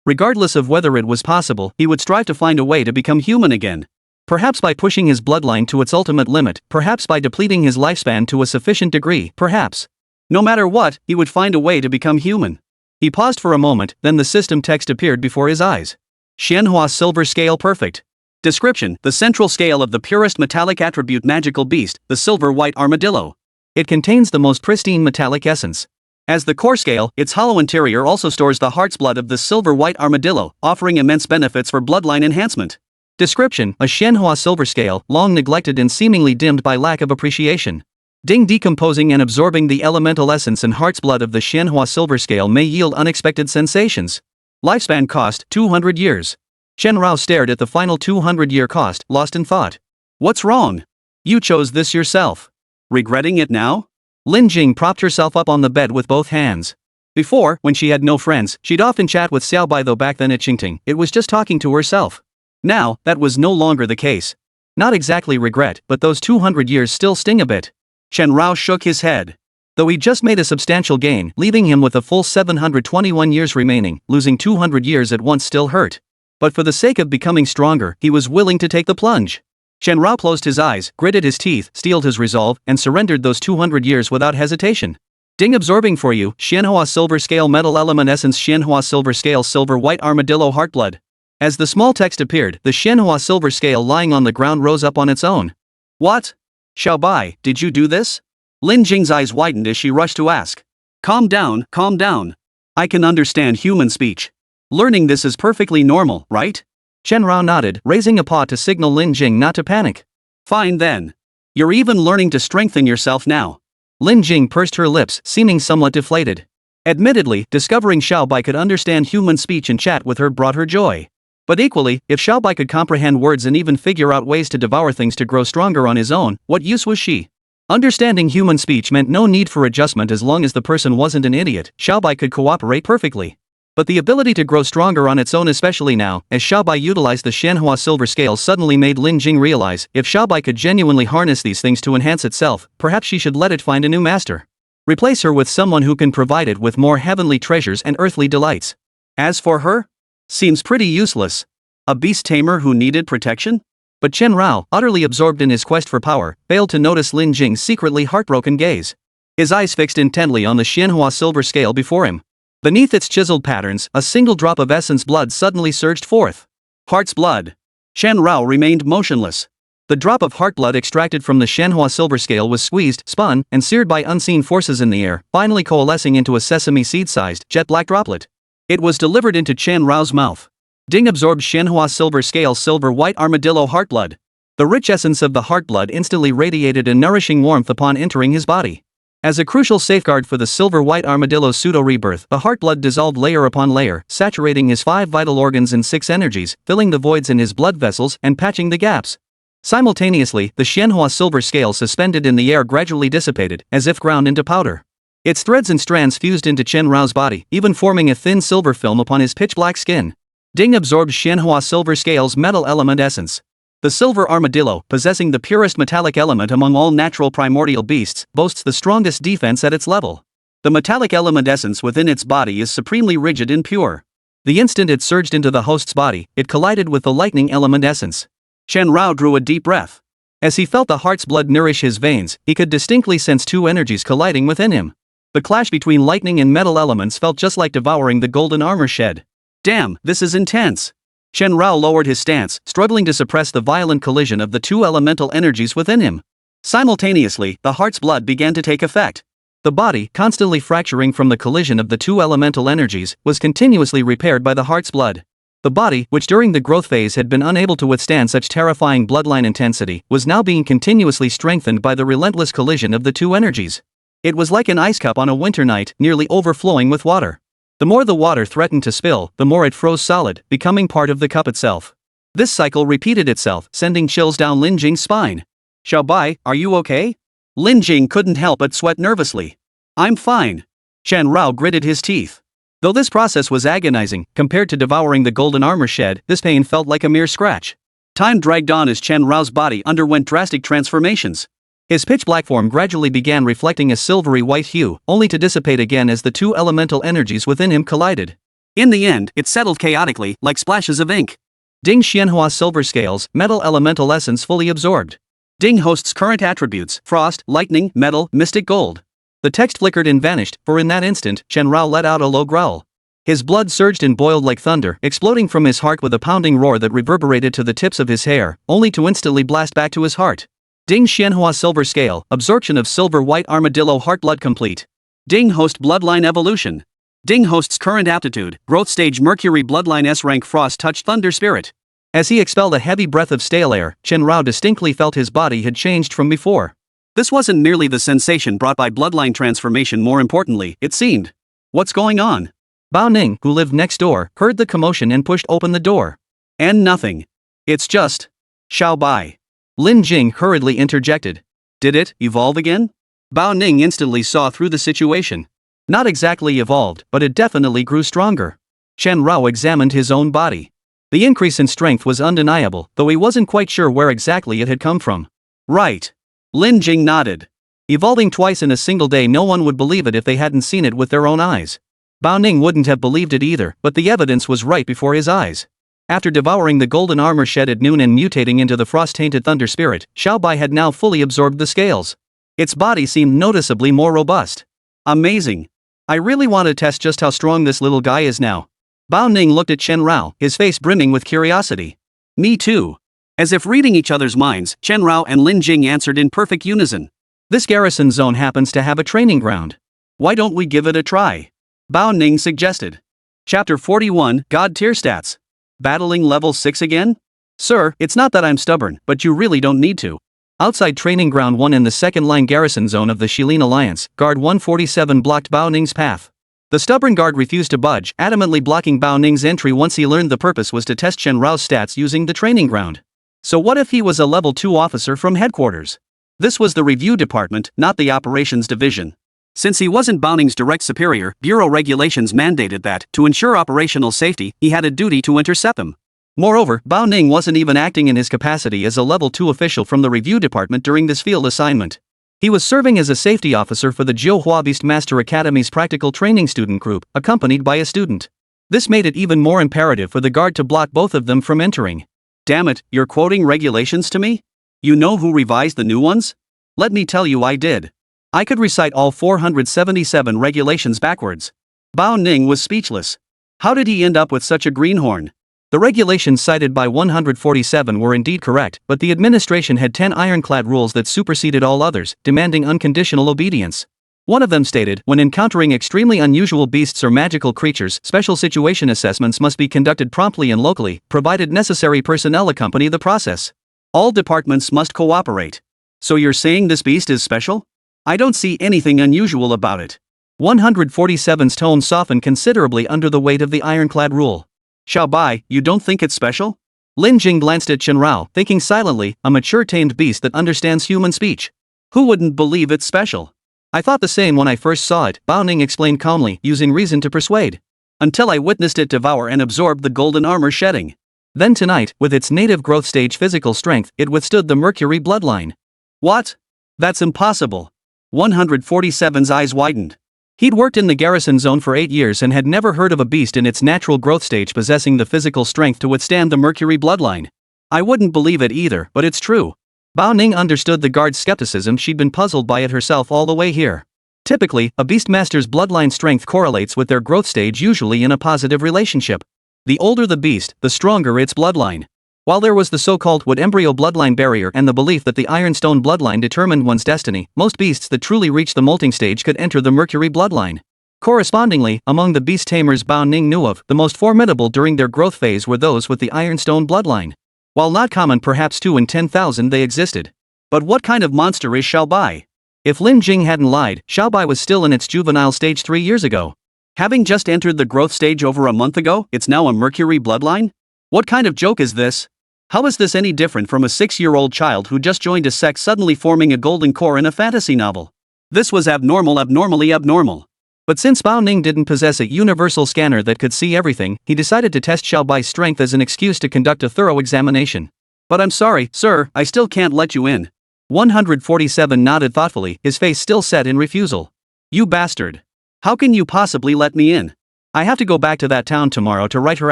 Regardless of whether it was possible, he would strive to find a way to become human again. Perhaps by pushing his bloodline to its ultimate limit, perhaps by depleting his lifespan to a sufficient degree, perhaps. No matter what, he would find a way to become human. He paused for a moment, then the system text appeared before his eyes. Xianhua Silver Scale Perfect. Description: the central scale of the purest metallic attribute magical beast, the silver white armadillo. It contains the most pristine metallic essence. As the core scale, its hollow interior also stores the heart's blood of the silver white armadillo, offering immense benefits for bloodline enhancement. Description: a Xianhua silver scale, long neglected and seemingly dimmed by lack of appreciation. Decomposing and absorbing the elemental essence and heart's blood of the Xianhua silver scale may yield unexpected sensations. Lifespan cost, 200 years. Chen Rao stared at the final 200-year cost, lost in thought. What's wrong? You chose this yourself. Regretting it now? Lin Jing propped herself up on the bed with both hands. Before, when she had no friends, she'd often chat with Xiao Bai, though back then at Qingting, it was just talking to herself. Now, that was no longer the case. Not exactly regret, but those 200 years still sting a bit. Chen Rao shook his head. Though he just made a substantial gain, leaving him with a full 721 years remaining, losing 200 years at once still hurt. But for the sake of becoming stronger, he was willing to take the plunge. Shen Rao closed his eyes, gritted his teeth, steeled his resolve, and surrendered those 200 years without hesitation. Ding absorbing for you, Xianhua Silver Scale Metal Element Essence Xianhua Silver Scale Silver White Armadillo Heartblood. As the small text appeared, the Xianhua Silver Scale lying on the ground rose up on its own. What? Xiaobai, did you do this? Lin Jing's eyes widened as she rushed to ask. Calm down, calm down. I can understand human speech. Learning this is perfectly normal, right? Chen Rao nodded, raising a paw to signal Lin Jing not to panic. Fine then. You're even learning to strengthen yourself now. Lin Jing pursed her lips, seeming somewhat deflated. Admittedly, discovering Xiaobai could understand human speech and chat with her brought her joy. But equally, if Xiaobai could comprehend words and even figure out ways to devour things to grow stronger on his own, what use was she? Understanding human speech meant no need for adjustment as long as the person wasn't an idiot. Xiaobai could cooperate perfectly. But the ability to grow stronger on its own, especially now, as Xiaobai utilized the Xianhua Silver Scale, suddenly made Lin Jing realize if Xiaobai could genuinely harness these things to enhance itself, perhaps she should let it find a new master. Replace her with someone who can provide it with more heavenly treasures and earthly delights. As for her? Seems pretty useless. A beast tamer who needed protection? But Chen Rao, utterly absorbed in his quest for power, failed to notice Lin Jing's secretly heartbroken gaze. His eyes fixed intently on the Xianhua Silver Scale before him. Beneath its chiseled patterns, a single drop of essence blood suddenly surged forth. Heart's blood. Chen Rao remained motionless. The drop of heart blood extracted from the Xianhua Silver Scale was squeezed, spun, and seared by unseen forces in the air, finally coalescing into a sesame seed-sized, jet-black droplet. It was delivered into Chen Rao's mouth. Ding absorbed Xianhua Silver Scale Silver White Armadillo Heartblood. The rich essence of the heartblood instantly radiated a nourishing warmth upon entering his body. As a crucial safeguard for the Silver White Armadillo's pseudo-rebirth, the heartblood dissolved layer upon layer, saturating his 5 vital organs and 6 energies, filling the voids in his blood vessels and patching the gaps. Simultaneously, the Xianhua Silver Scale suspended in the air gradually dissipated, as if ground into powder. Its threads and strands fused into Chen Rao's body, even forming a thin silver film upon his pitch-black skin. Ding absorbed Xianhua Silver Scale's metal element essence. The silver armadillo, possessing the purest metallic element among all natural primordial beasts, boasts the strongest defense at its level. The metallic element essence within its body is supremely rigid and pure. The instant it surged into the host's body, it collided with the lightning element essence. Chen Rao drew a deep breath. As he felt the heart's blood nourish his veins, he could distinctly sense 2 energies colliding within him. The clash between lightning and metal elements felt just like devouring the golden armor shed. Damn, this is intense. Chen Rao lowered his stance, struggling to suppress the violent collision of the 2 elemental energies within him. Simultaneously, the heart's blood began to take effect. The body, constantly fracturing from the collision of the 2 elemental energies, was continuously repaired by the heart's blood. The body, which during the growth phase had been unable to withstand such terrifying bloodline intensity, was now being continuously strengthened by the relentless collision of the 2 energies. It was like an ice cup on a winter night, nearly overflowing with water. The more the water threatened to spill, the more it froze solid, becoming part of the cup itself. This cycle repeated itself, sending chills down Lin Jing's spine. Xiaobai, are you okay? Lin Jing couldn't help but sweat nervously. I'm fine. Chen Rao gritted his teeth. Though this process was agonizing, compared to devouring the golden armor shed, this pain felt like a mere scratch. Time dragged on as Chen Rao's body underwent drastic transformations. His pitch-black form gradually began reflecting a silvery white hue, only to dissipate again as the 2 elemental energies within him collided. In the end, it settled chaotically, like splashes of ink. Ding Xianhua Silver Scales, metal elemental essence fully absorbed. Ding hosts current attributes: frost, lightning, metal, mystic gold. The text flickered and vanished, for in that instant, Chen Rao let out a low growl. His blood surged and boiled like thunder, exploding from his heart with a pounding roar that reverberated to the tips of his hair, only to instantly blast back to his heart. Ding Xianhua Silver Scale, absorption of Silver White Armadillo Heartblood complete. Ding host bloodline evolution. Ding hosts current aptitude, growth stage Mercury bloodline S-rank Frost touch Thunder Spirit. As he expelled a heavy breath of stale air, Chen Rao distinctly felt his body had changed from before. This wasn't merely the sensation brought by bloodline transformation, more importantly, it seemed. What's going on? Bao Ning, who lived next door, heard the commotion and pushed open the door. And nothing. It's just Xiaobai. Lin Jing hurriedly interjected. Did it evolve again? Bao Ning instantly saw through the situation. Not exactly evolved, but it definitely grew stronger. Chen Rao examined his own body. The increase in strength was undeniable, though he wasn't quite sure where exactly it had come from. Right. Lin Jing nodded. Evolving twice in a single day, no one would believe it if they hadn't seen it with their own eyes. Bao Ning wouldn't have believed it either, but the evidence was right before his eyes. After devouring the golden armor shed at noon and mutating into the frost-tainted thunder spirit, Xiaobai had now fully absorbed the scales. Its body seemed noticeably more robust. Amazing. I really want to test just how strong this little guy is now. Bao Ning looked at Chen Rao, his face brimming with curiosity. Me too. As if reading each other's minds, Chen Rao and Lin Jing answered in perfect unison. This garrison zone happens to have a training ground. Why don't we give it a try? Bao Ning suggested. Chapter 41, God Tier Stats. Battling level 6 again? Sir, it's not that I'm stubborn, but you really don't need to. Outside Training Ground 1 in the second-line garrison zone of the Shilin Alliance, Guard 147 blocked Bao Ning's path. The stubborn guard refused to budge, adamantly blocking Bao Ning's entry once he learned the purpose was to test Chen Rao's stats using the training ground. So what if he was a level 2 officer from headquarters? This was the review department, not the operations division. Since he wasn't Bao Ning's direct superior, bureau regulations mandated that, to ensure operational safety, he had a duty to intercept them. Moreover, Bao Ning wasn't even acting in his capacity as a level 2 official from the review department during this field assignment. He was serving as a safety officer for the Jiuhua Beastmaster Academy's practical training student group, accompanied by a student. This made it even more imperative for the guard to block both of them from entering. Damn it, you're quoting regulations to me? You know who revised the new ones? Let me tell you I did. I could recite all 477 regulations backwards. Bao Ning was speechless. How did he end up with such a greenhorn? The regulations cited by 147 were indeed correct, but the administration had 10 ironclad rules that superseded all others, demanding unconditional obedience. One of them stated, when encountering extremely unusual beasts or magical creatures, special situation assessments must be conducted promptly and locally, provided necessary personnel accompany the process. All departments must cooperate. So you're saying this beast is special? I don't see anything unusual about it. 147's tone softened considerably under the weight of the ironclad rule. Xiaobai, you don't think it's special? Lin Jing glanced at Chen Rao, thinking silently, a mature tamed beast that understands human speech. Who wouldn't believe it's special? I thought the same when I first saw it, Bao Ning explained calmly, using reason to persuade. Until I witnessed it devour and absorb the golden armor shedding. Then tonight, with its native growth stage physical strength, it withstood the Mercury bloodline. What? That's impossible. 147's eyes widened. He'd worked in the garrison zone for 8 years and had never heard of a beast in its natural growth stage possessing the physical strength to withstand the Mercury bloodline. I wouldn't believe it either, but it's true. Bao Ning understood the guard's skepticism. She'd been puzzled by it herself all the way here. Typically, a beastmaster's bloodline strength correlates with their growth stage, usually in a positive relationship. The older the beast, the stronger its bloodline. While there was the so-called wood embryo bloodline barrier and the belief that the ironstone bloodline determined one's destiny, most beasts that truly reach the molting stage could enter the Mercury bloodline. Correspondingly, among the beast tamers Bao Ning knew of, the most formidable during their growth phase were those with the ironstone bloodline. While not common, perhaps 2 in 10,000 they existed. But what kind of monster is Xiaobai? If Lin Jing hadn't lied, Xiaobai was still in its juvenile stage 3 years ago. Having just entered the growth stage over a month ago, it's now a Mercury bloodline? What kind of joke is this? How is this any different from a 6-year-old child who just joined a sect suddenly forming a golden core in a fantasy novel? This was abnormally abnormal. But since Bao Ning didn't possess a universal scanner that could see everything, he decided to test Xiaobai's strength as an excuse to conduct a thorough examination. But I'm sorry, sir, I still can't let you in. 147 nodded thoughtfully, his face still set in refusal. You bastard. How can you possibly let me in? I have to go back to that town tomorrow to write her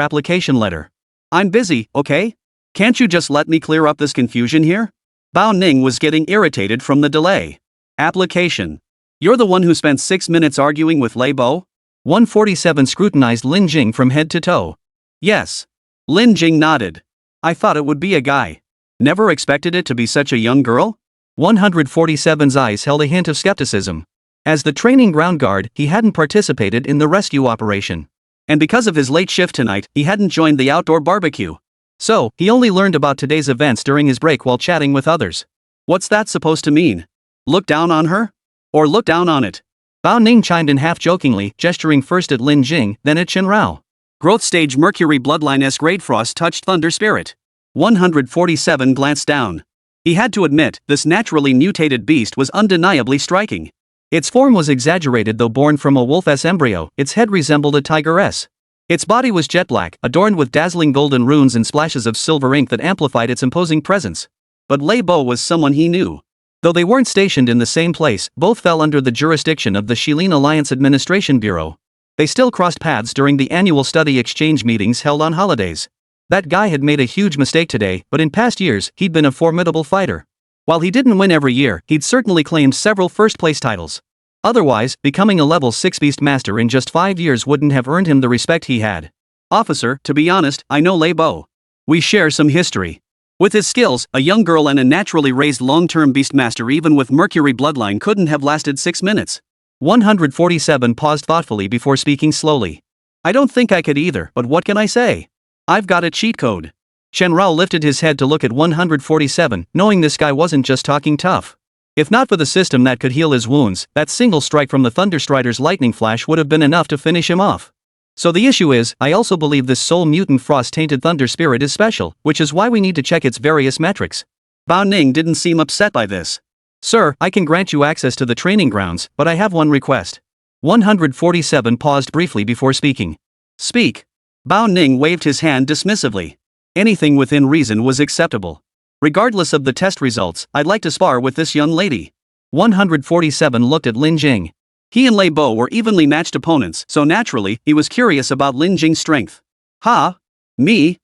application letter. I'm busy, okay? Can't you just let me clear up this confusion here? Bao Ning was getting irritated from the delay. Application. You're the one who spent 6 minutes arguing with Lei Bo? 147 scrutinized Lin Jing from head to toe. Yes. Lin Jing nodded. I thought it would be a guy. Never expected it to be such a young girl? 147's eyes held a hint of skepticism. As the training ground guard, he hadn't participated in the rescue operation. And because of his late shift tonight, he hadn't joined the outdoor barbecue. So, he only learned about today's events during his break while chatting with others. What's that supposed to mean? Look down on her? Or look down on it? Bao Ning chimed in half-jokingly, gesturing first at Lin Jing, then at Chen Rao. Growth stage Mercury bloodline S grade frost touched thunder spirit. 147 glanced down. He had to admit, this naturally mutated beast was undeniably striking. Its form was exaggerated though born from a wolf-S embryo, its head resembled a tiger-S. Its body was jet black, adorned with dazzling golden runes and splashes of silver ink that amplified its imposing presence. But Lei Bo was someone he knew. Though they weren't stationed in the same place, both fell under the jurisdiction of the Shilin Alliance Administration Bureau. They still crossed paths during the annual study exchange meetings held on holidays. That guy had made a huge mistake today, but in past years, he'd been a formidable fighter. While he didn't win every year, he'd certainly claimed several first-place titles. Otherwise, becoming a level 6 Beast Master in just 5 years wouldn't have earned him the respect he had. Officer, to be honest, I know Lei Bo. We share some history. With his skills, a young girl and a naturally raised long-term Beastmaster even with Mercury bloodline couldn't have lasted 6 minutes. 147 paused thoughtfully before speaking slowly. I don't think I could either, but what can I say? I've got a cheat code. Chen Rao lifted his head to look at 147, knowing this guy wasn't just talking tough. If not for the system that could heal his wounds, that single strike from the Thunderstrider's lightning flash would have been enough to finish him off. So the issue is, I also believe this soul mutant frost-tainted thunder spirit is special, which is why we need to check its various metrics. Bao Ning didn't seem upset by this. Sir, I can grant you access to the training grounds, but I have one request. 147 paused briefly before speaking. Speak. Bao Ning waved his hand dismissively. Anything within reason was acceptable. Regardless of the test results, I'd like to spar with this young lady. 147 looked at Lin Jing. He and Lei Bo were evenly matched opponents, so naturally, he was curious about Lin Jing's strength. Ha? Me?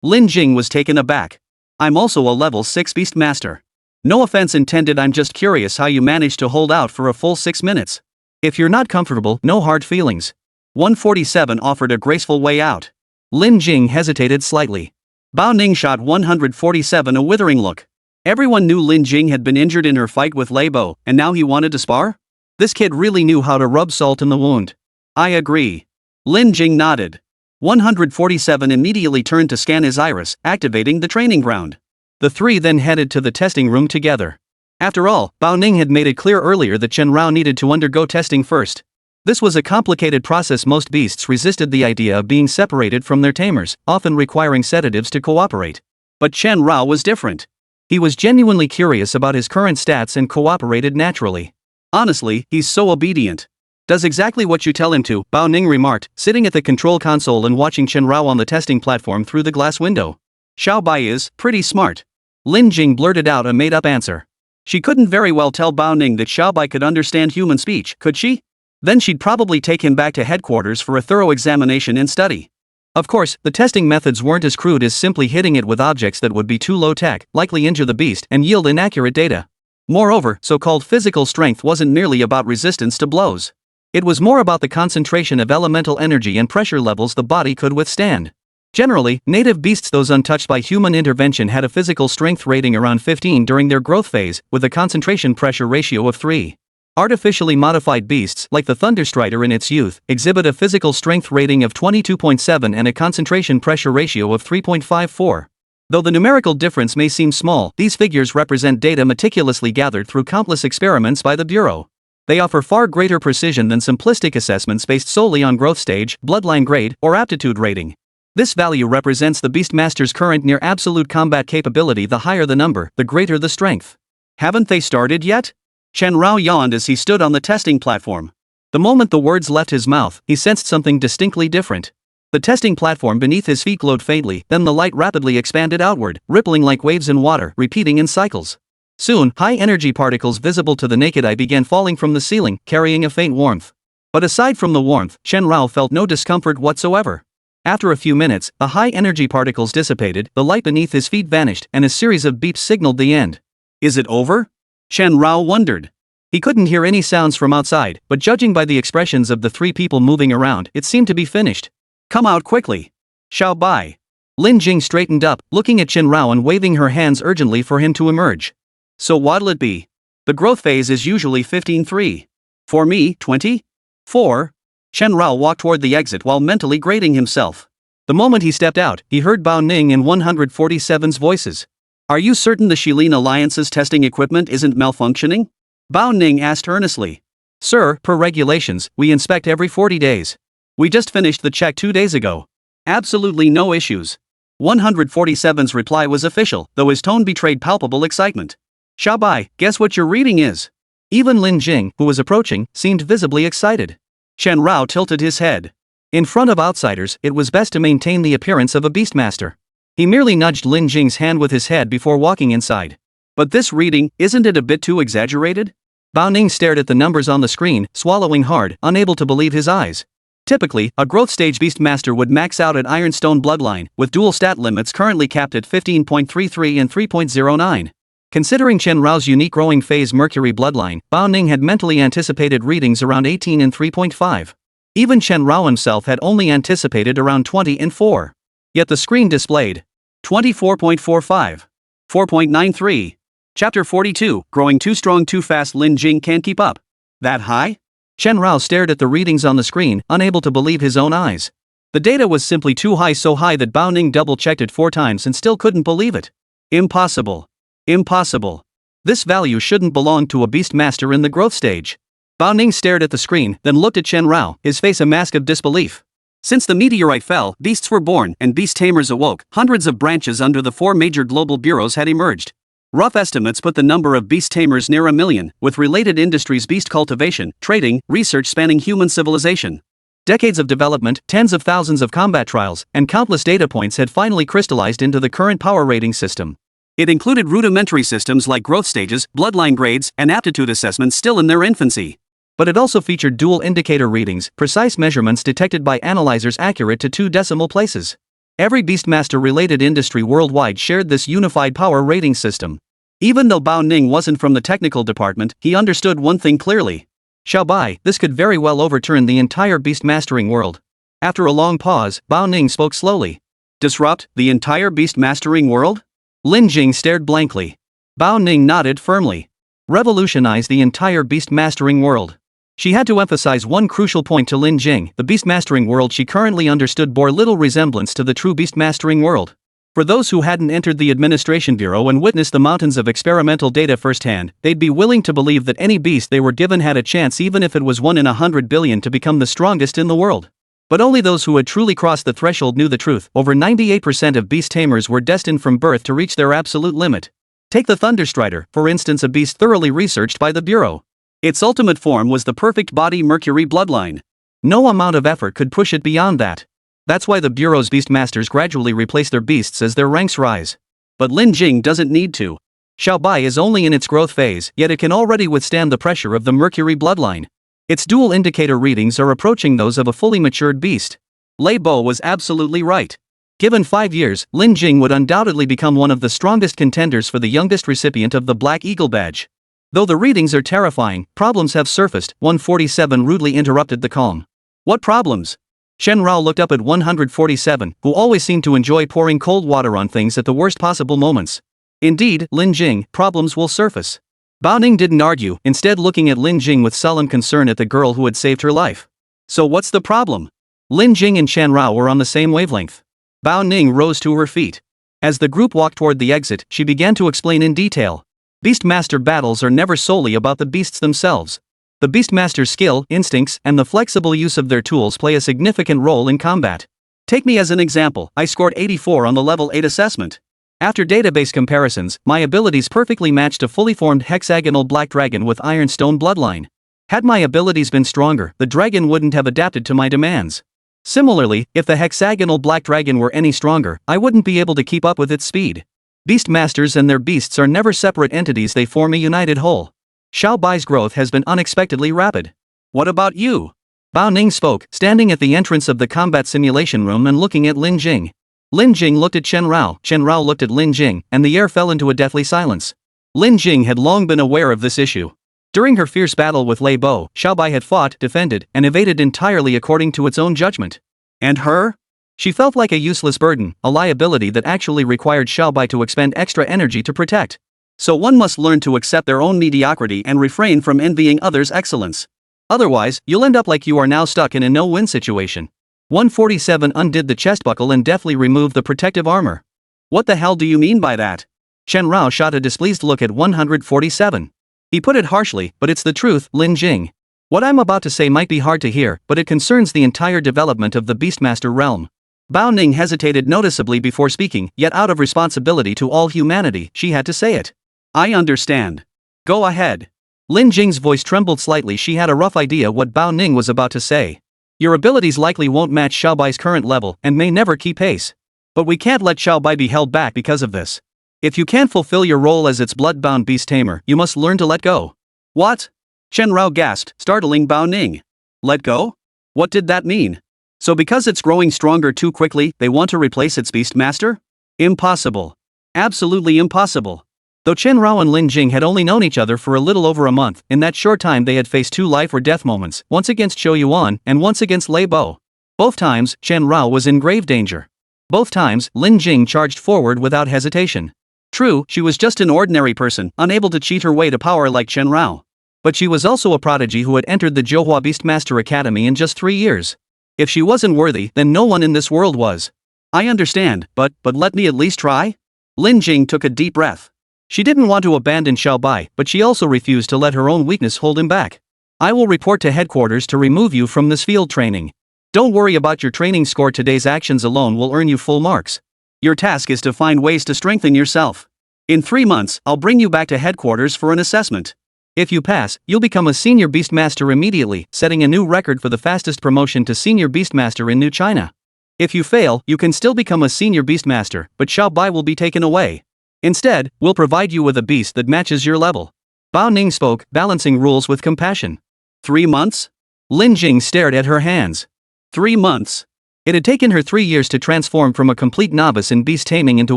Lin Jing was taken aback. I'm also a level 6 Beast Master. No offense intended, I'm just curious how you managed to hold out for a full 6 minutes. If you're not comfortable, no hard feelings. 147 offered a graceful way out. Lin Jing hesitated slightly. Bao Ning shot 147 a withering look. Everyone knew Lin Jing had been injured in her fight with Lei Bo, and now he wanted to spar? This kid really knew how to rub salt in the wound. I agree. Lin Jing nodded. 147 immediately turned to scan his iris, activating the training ground. The three then headed to the testing room together. After all, Bao Ning had made it clear earlier that Chen Rao needed to undergo testing first. This was a complicated process. Most beasts resisted the idea of being separated from their tamers, often requiring sedatives to cooperate. But Chen Rao was different. He was genuinely curious about his current stats and cooperated naturally. Honestly, he's so obedient. Does exactly what you tell him to, Bao Ning remarked, sitting at the control console and watching Chen Rao on the testing platform through the glass window. Xiao Bai is pretty smart. Lin Jing blurted out a made-up answer. She couldn't very well tell Bao Ning that Xiao Bai could understand human speech, could she? Then she'd probably take him back to headquarters for a thorough examination and study. Of course, the testing methods weren't as crude as simply hitting it with objects that would be too low-tech, likely injure the beast, and yield inaccurate data. Moreover, so-called physical strength wasn't merely about resistance to blows. It was more about the concentration of elemental energy and pressure levels the body could withstand. Generally, native beasts, those untouched by human intervention, had a physical strength rating around 15 during their growth phase, with a concentration pressure ratio of 3. Artificially modified beasts, like the Thunderstrider in its youth, exhibit a physical strength rating of 22.7 and a concentration pressure ratio of 3.54. Though the numerical difference may seem small, these figures represent data meticulously gathered through countless experiments by the Bureau. They offer far greater precision than simplistic assessments based solely on growth stage, bloodline grade, or aptitude rating. This value represents the Beastmaster's current near absolute combat capability. The higher the number, the greater the strength. Haven't they started yet? Chen Rao yawned as he stood on the testing platform. The moment the words left his mouth, he sensed something distinctly different. The testing platform beneath his feet glowed faintly, then the light rapidly expanded outward, rippling like waves in water, repeating in cycles. Soon, high-energy particles visible to the naked eye began falling from the ceiling, carrying a faint warmth. But aside from the warmth, Chen Rao felt no discomfort whatsoever. After a few minutes, the high-energy particles dissipated, the light beneath his feet vanished, and a series of beeps signaled the end. Is it over? Chen Rao wondered. He couldn't hear any sounds from outside, but judging by the expressions of the three people moving around, it seemed to be finished. Come out quickly. Xiao Bai. Lin Jing straightened up, looking at Chen Rao and waving her hands urgently for him to emerge. So what'll it be? The growth phase is usually 15-3. For me, 20? 4. Chen Rao walked toward the exit while mentally grading himself. The moment he stepped out, he heard Bao Ning and 147's voices. Are you certain the Shilin Alliance's testing equipment isn't malfunctioning? Bao Ning asked earnestly. Sir, per regulations, we inspect every 40 days. We just finished the check 2 days ago. Absolutely no issues. 147's reply was official, though his tone betrayed palpable excitement. Xiao Bai, guess what your reading is? Even Lin Jing, who was approaching, seemed visibly excited. Chen Rao tilted his head. In front of outsiders, it was best to maintain the appearance of a beastmaster. He merely nudged Lin Jing's hand with his head before walking inside. But this reading, isn't it a bit too exaggerated? Bao Ning stared at the numbers on the screen, swallowing hard, unable to believe his eyes. Typically, a growth stage Beastmaster would max out at Ironstone Bloodline, with dual stat limits currently capped at 15.33 and 3.09. Considering Chen Rao's unique growing phase Mercury Bloodline, Bao Ning had mentally anticipated readings around 18 and 3.5. Even Chen Rao himself had only anticipated around 20 and 4. Yet the screen displayed 24.45, 4.93. Chapter 42, Growing Too Strong Too Fast. Lin Jing can't keep up. That high? Chen Rao stared at the readings on the screen, unable to believe his own eyes. The data was simply too high, so high that Bao Ning double-checked it 4 times and still couldn't believe it. Impossible. Impossible. This value shouldn't belong to a Beastmaster in the growth stage. Bao Ning stared at the screen, then looked at Chen Rao, his face a mask of disbelief. Since the meteorite fell, beasts were born and beast tamers awoke. Hundreds of branches under the 4 major global bureaus had emerged. Rough estimates put the number of beast tamers near 1 million, with related industries beast cultivation, trading, research spanning human civilization. Decades of development, tens of thousands of combat trials, and countless data points had finally crystallized into the current power rating system. It included rudimentary systems like growth stages, bloodline grades, and aptitude assessments still in their infancy. But it also featured dual indicator readings, precise measurements detected by analyzers accurate to 2 decimal places. Every Beastmaster-related industry worldwide shared this unified power rating system. Even though Bao Ning wasn't from the technical department, he understood one thing clearly. Xiaobai, this could very well overturn the entire Beastmastering world. After a long pause, Bao Ning spoke slowly. Disrupt the entire Beastmastering world? Lin Jing stared blankly. Bao Ning nodded firmly. Revolutionize the entire Beastmastering world. She had to emphasize one crucial point to Lin Jing: the Beastmastering world she currently understood bore little resemblance to the true Beastmastering world. For those who hadn't entered the administration bureau and witnessed the mountains of experimental data firsthand, they'd be willing to believe that any beast they were given had a chance, even if it was 1 in 100 billion, to become the strongest in the world. But only those who had truly crossed the threshold knew the truth. Over 98% of beast tamers were destined from birth to reach their absolute limit. Take the Thunderstrider, for instance, a beast thoroughly researched by the bureau. Its ultimate form was the perfect body Mercury bloodline. No amount of effort could push it beyond that. That's why the bureau's Beastmasters gradually replace their beasts as their ranks rise. But Lin Jing doesn't need to. Xiaobai is only in its growth phase, yet it can already withstand the pressure of the Mercury bloodline. Its dual indicator readings are approaching those of a fully matured beast. Lei Bo was absolutely right. Given 5 years, Lin Jing would undoubtedly become one of the strongest contenders for the youngest recipient of the Black Eagle badge. Though the readings are terrifying, problems have surfaced. 147 rudely interrupted the calm. What problems? Shen Rao looked up at 147, who always seemed to enjoy pouring cold water on things at the worst possible moments. Indeed, Lin Jing, problems will surface. Bao Ning didn't argue, instead looking at Lin Jing with sullen concern at the girl who had saved her life. So what's the problem? Lin Jing and Chen Rao were on the same wavelength. Bao Ning rose to her feet. As the group walked toward the exit, she began to explain in detail. Beastmaster battles are never solely about the beasts themselves. The Beastmaster's skill, instincts, and the flexible use of their tools play a significant role in combat. Take me as an example. I scored 84 on the level 8 assessment. After database comparisons, my abilities perfectly matched a fully formed hexagonal black dragon with Ironstone bloodline. Had my abilities been stronger, the dragon wouldn't have adapted to my demands. Similarly, if the hexagonal black dragon were any stronger, I wouldn't be able to keep up with its speed. Beastmasters and their beasts are never separate entities, they form a united whole. Xiaobai's growth has been unexpectedly rapid. What about you? Bao Ning spoke, standing at the entrance of the combat simulation room and looking at Lin Jing. Lin Jing looked at Chen Rao looked at Lin Jing, and the air fell into a deathly silence. Lin Jing had long been aware of this issue. During her fierce battle with Lei Bo, Xiaobai had fought, defended, and evaded entirely according to its own judgment. And her? She felt like a useless burden, a liability that actually required Xiaobai to expend extra energy to protect. So one must learn to accept their own mediocrity and refrain from envying others' excellence. Otherwise, you'll end up like you are now, stuck in a no-win situation. 147 undid the chest buckle and deftly removed the protective armor. What the hell do you mean by that? Chen Rao shot a displeased look at 147. He put it harshly, but it's the truth, Lin Jing. What I'm about to say might be hard to hear, but it concerns the entire development of the Beastmaster realm. Bao Ning hesitated noticeably before speaking, yet out of responsibility to all humanity, she had to say it. I understand. Go ahead. Lin Jing's voice trembled slightly. She had a rough idea what Bao Ning was about to say. Your abilities likely won't match Xiaobai's current level and may never keep pace. But we can't let Xiaobai be held back because of this. If you can't fulfill your role as its blood-bound beast tamer, you must learn to let go. What? Chen Rao gasped, startling Bao Ning. Let go? What did that mean? So because it's growing stronger too quickly, they want to replace its beast master? Impossible. Absolutely impossible. Though Chen Rao and Lin Jing had only known each other for a little over a month, in that short time they had faced 2 life or death moments, once against Zhou Yuan and once against Lei Bo. Both times, Chen Rao was in grave danger. Both times, Lin Jing charged forward without hesitation. True, she was just an ordinary person, unable to cheat her way to power like Chen Rao. But she was also a prodigy who had entered the Zhouhua Beastmaster Academy in just 3 years. If she wasn't worthy, then no one in this world was. I understand, but let me at least try? Lin Jing took a deep breath. She didn't want to abandon Xiao Bai, but she also refused to let her own weakness hold him back. I will report to headquarters to remove you from this field training. Don't worry about your training score, today's actions alone will earn you full marks. Your task is to find ways to strengthen yourself. In 3 months, I'll bring you back to headquarters for an assessment. If you pass, you'll become a senior beastmaster immediately, setting a new record for the fastest promotion to senior beastmaster in New China. If you fail, you can still become a senior beastmaster, but Xiao Bai will be taken away. Instead, we'll provide you with a beast that matches your level. Bao Ning spoke, balancing rules with compassion. 3 months? Lin Jing stared at her hands. 3 months. It had taken her 3 years to transform from a complete novice in beast taming into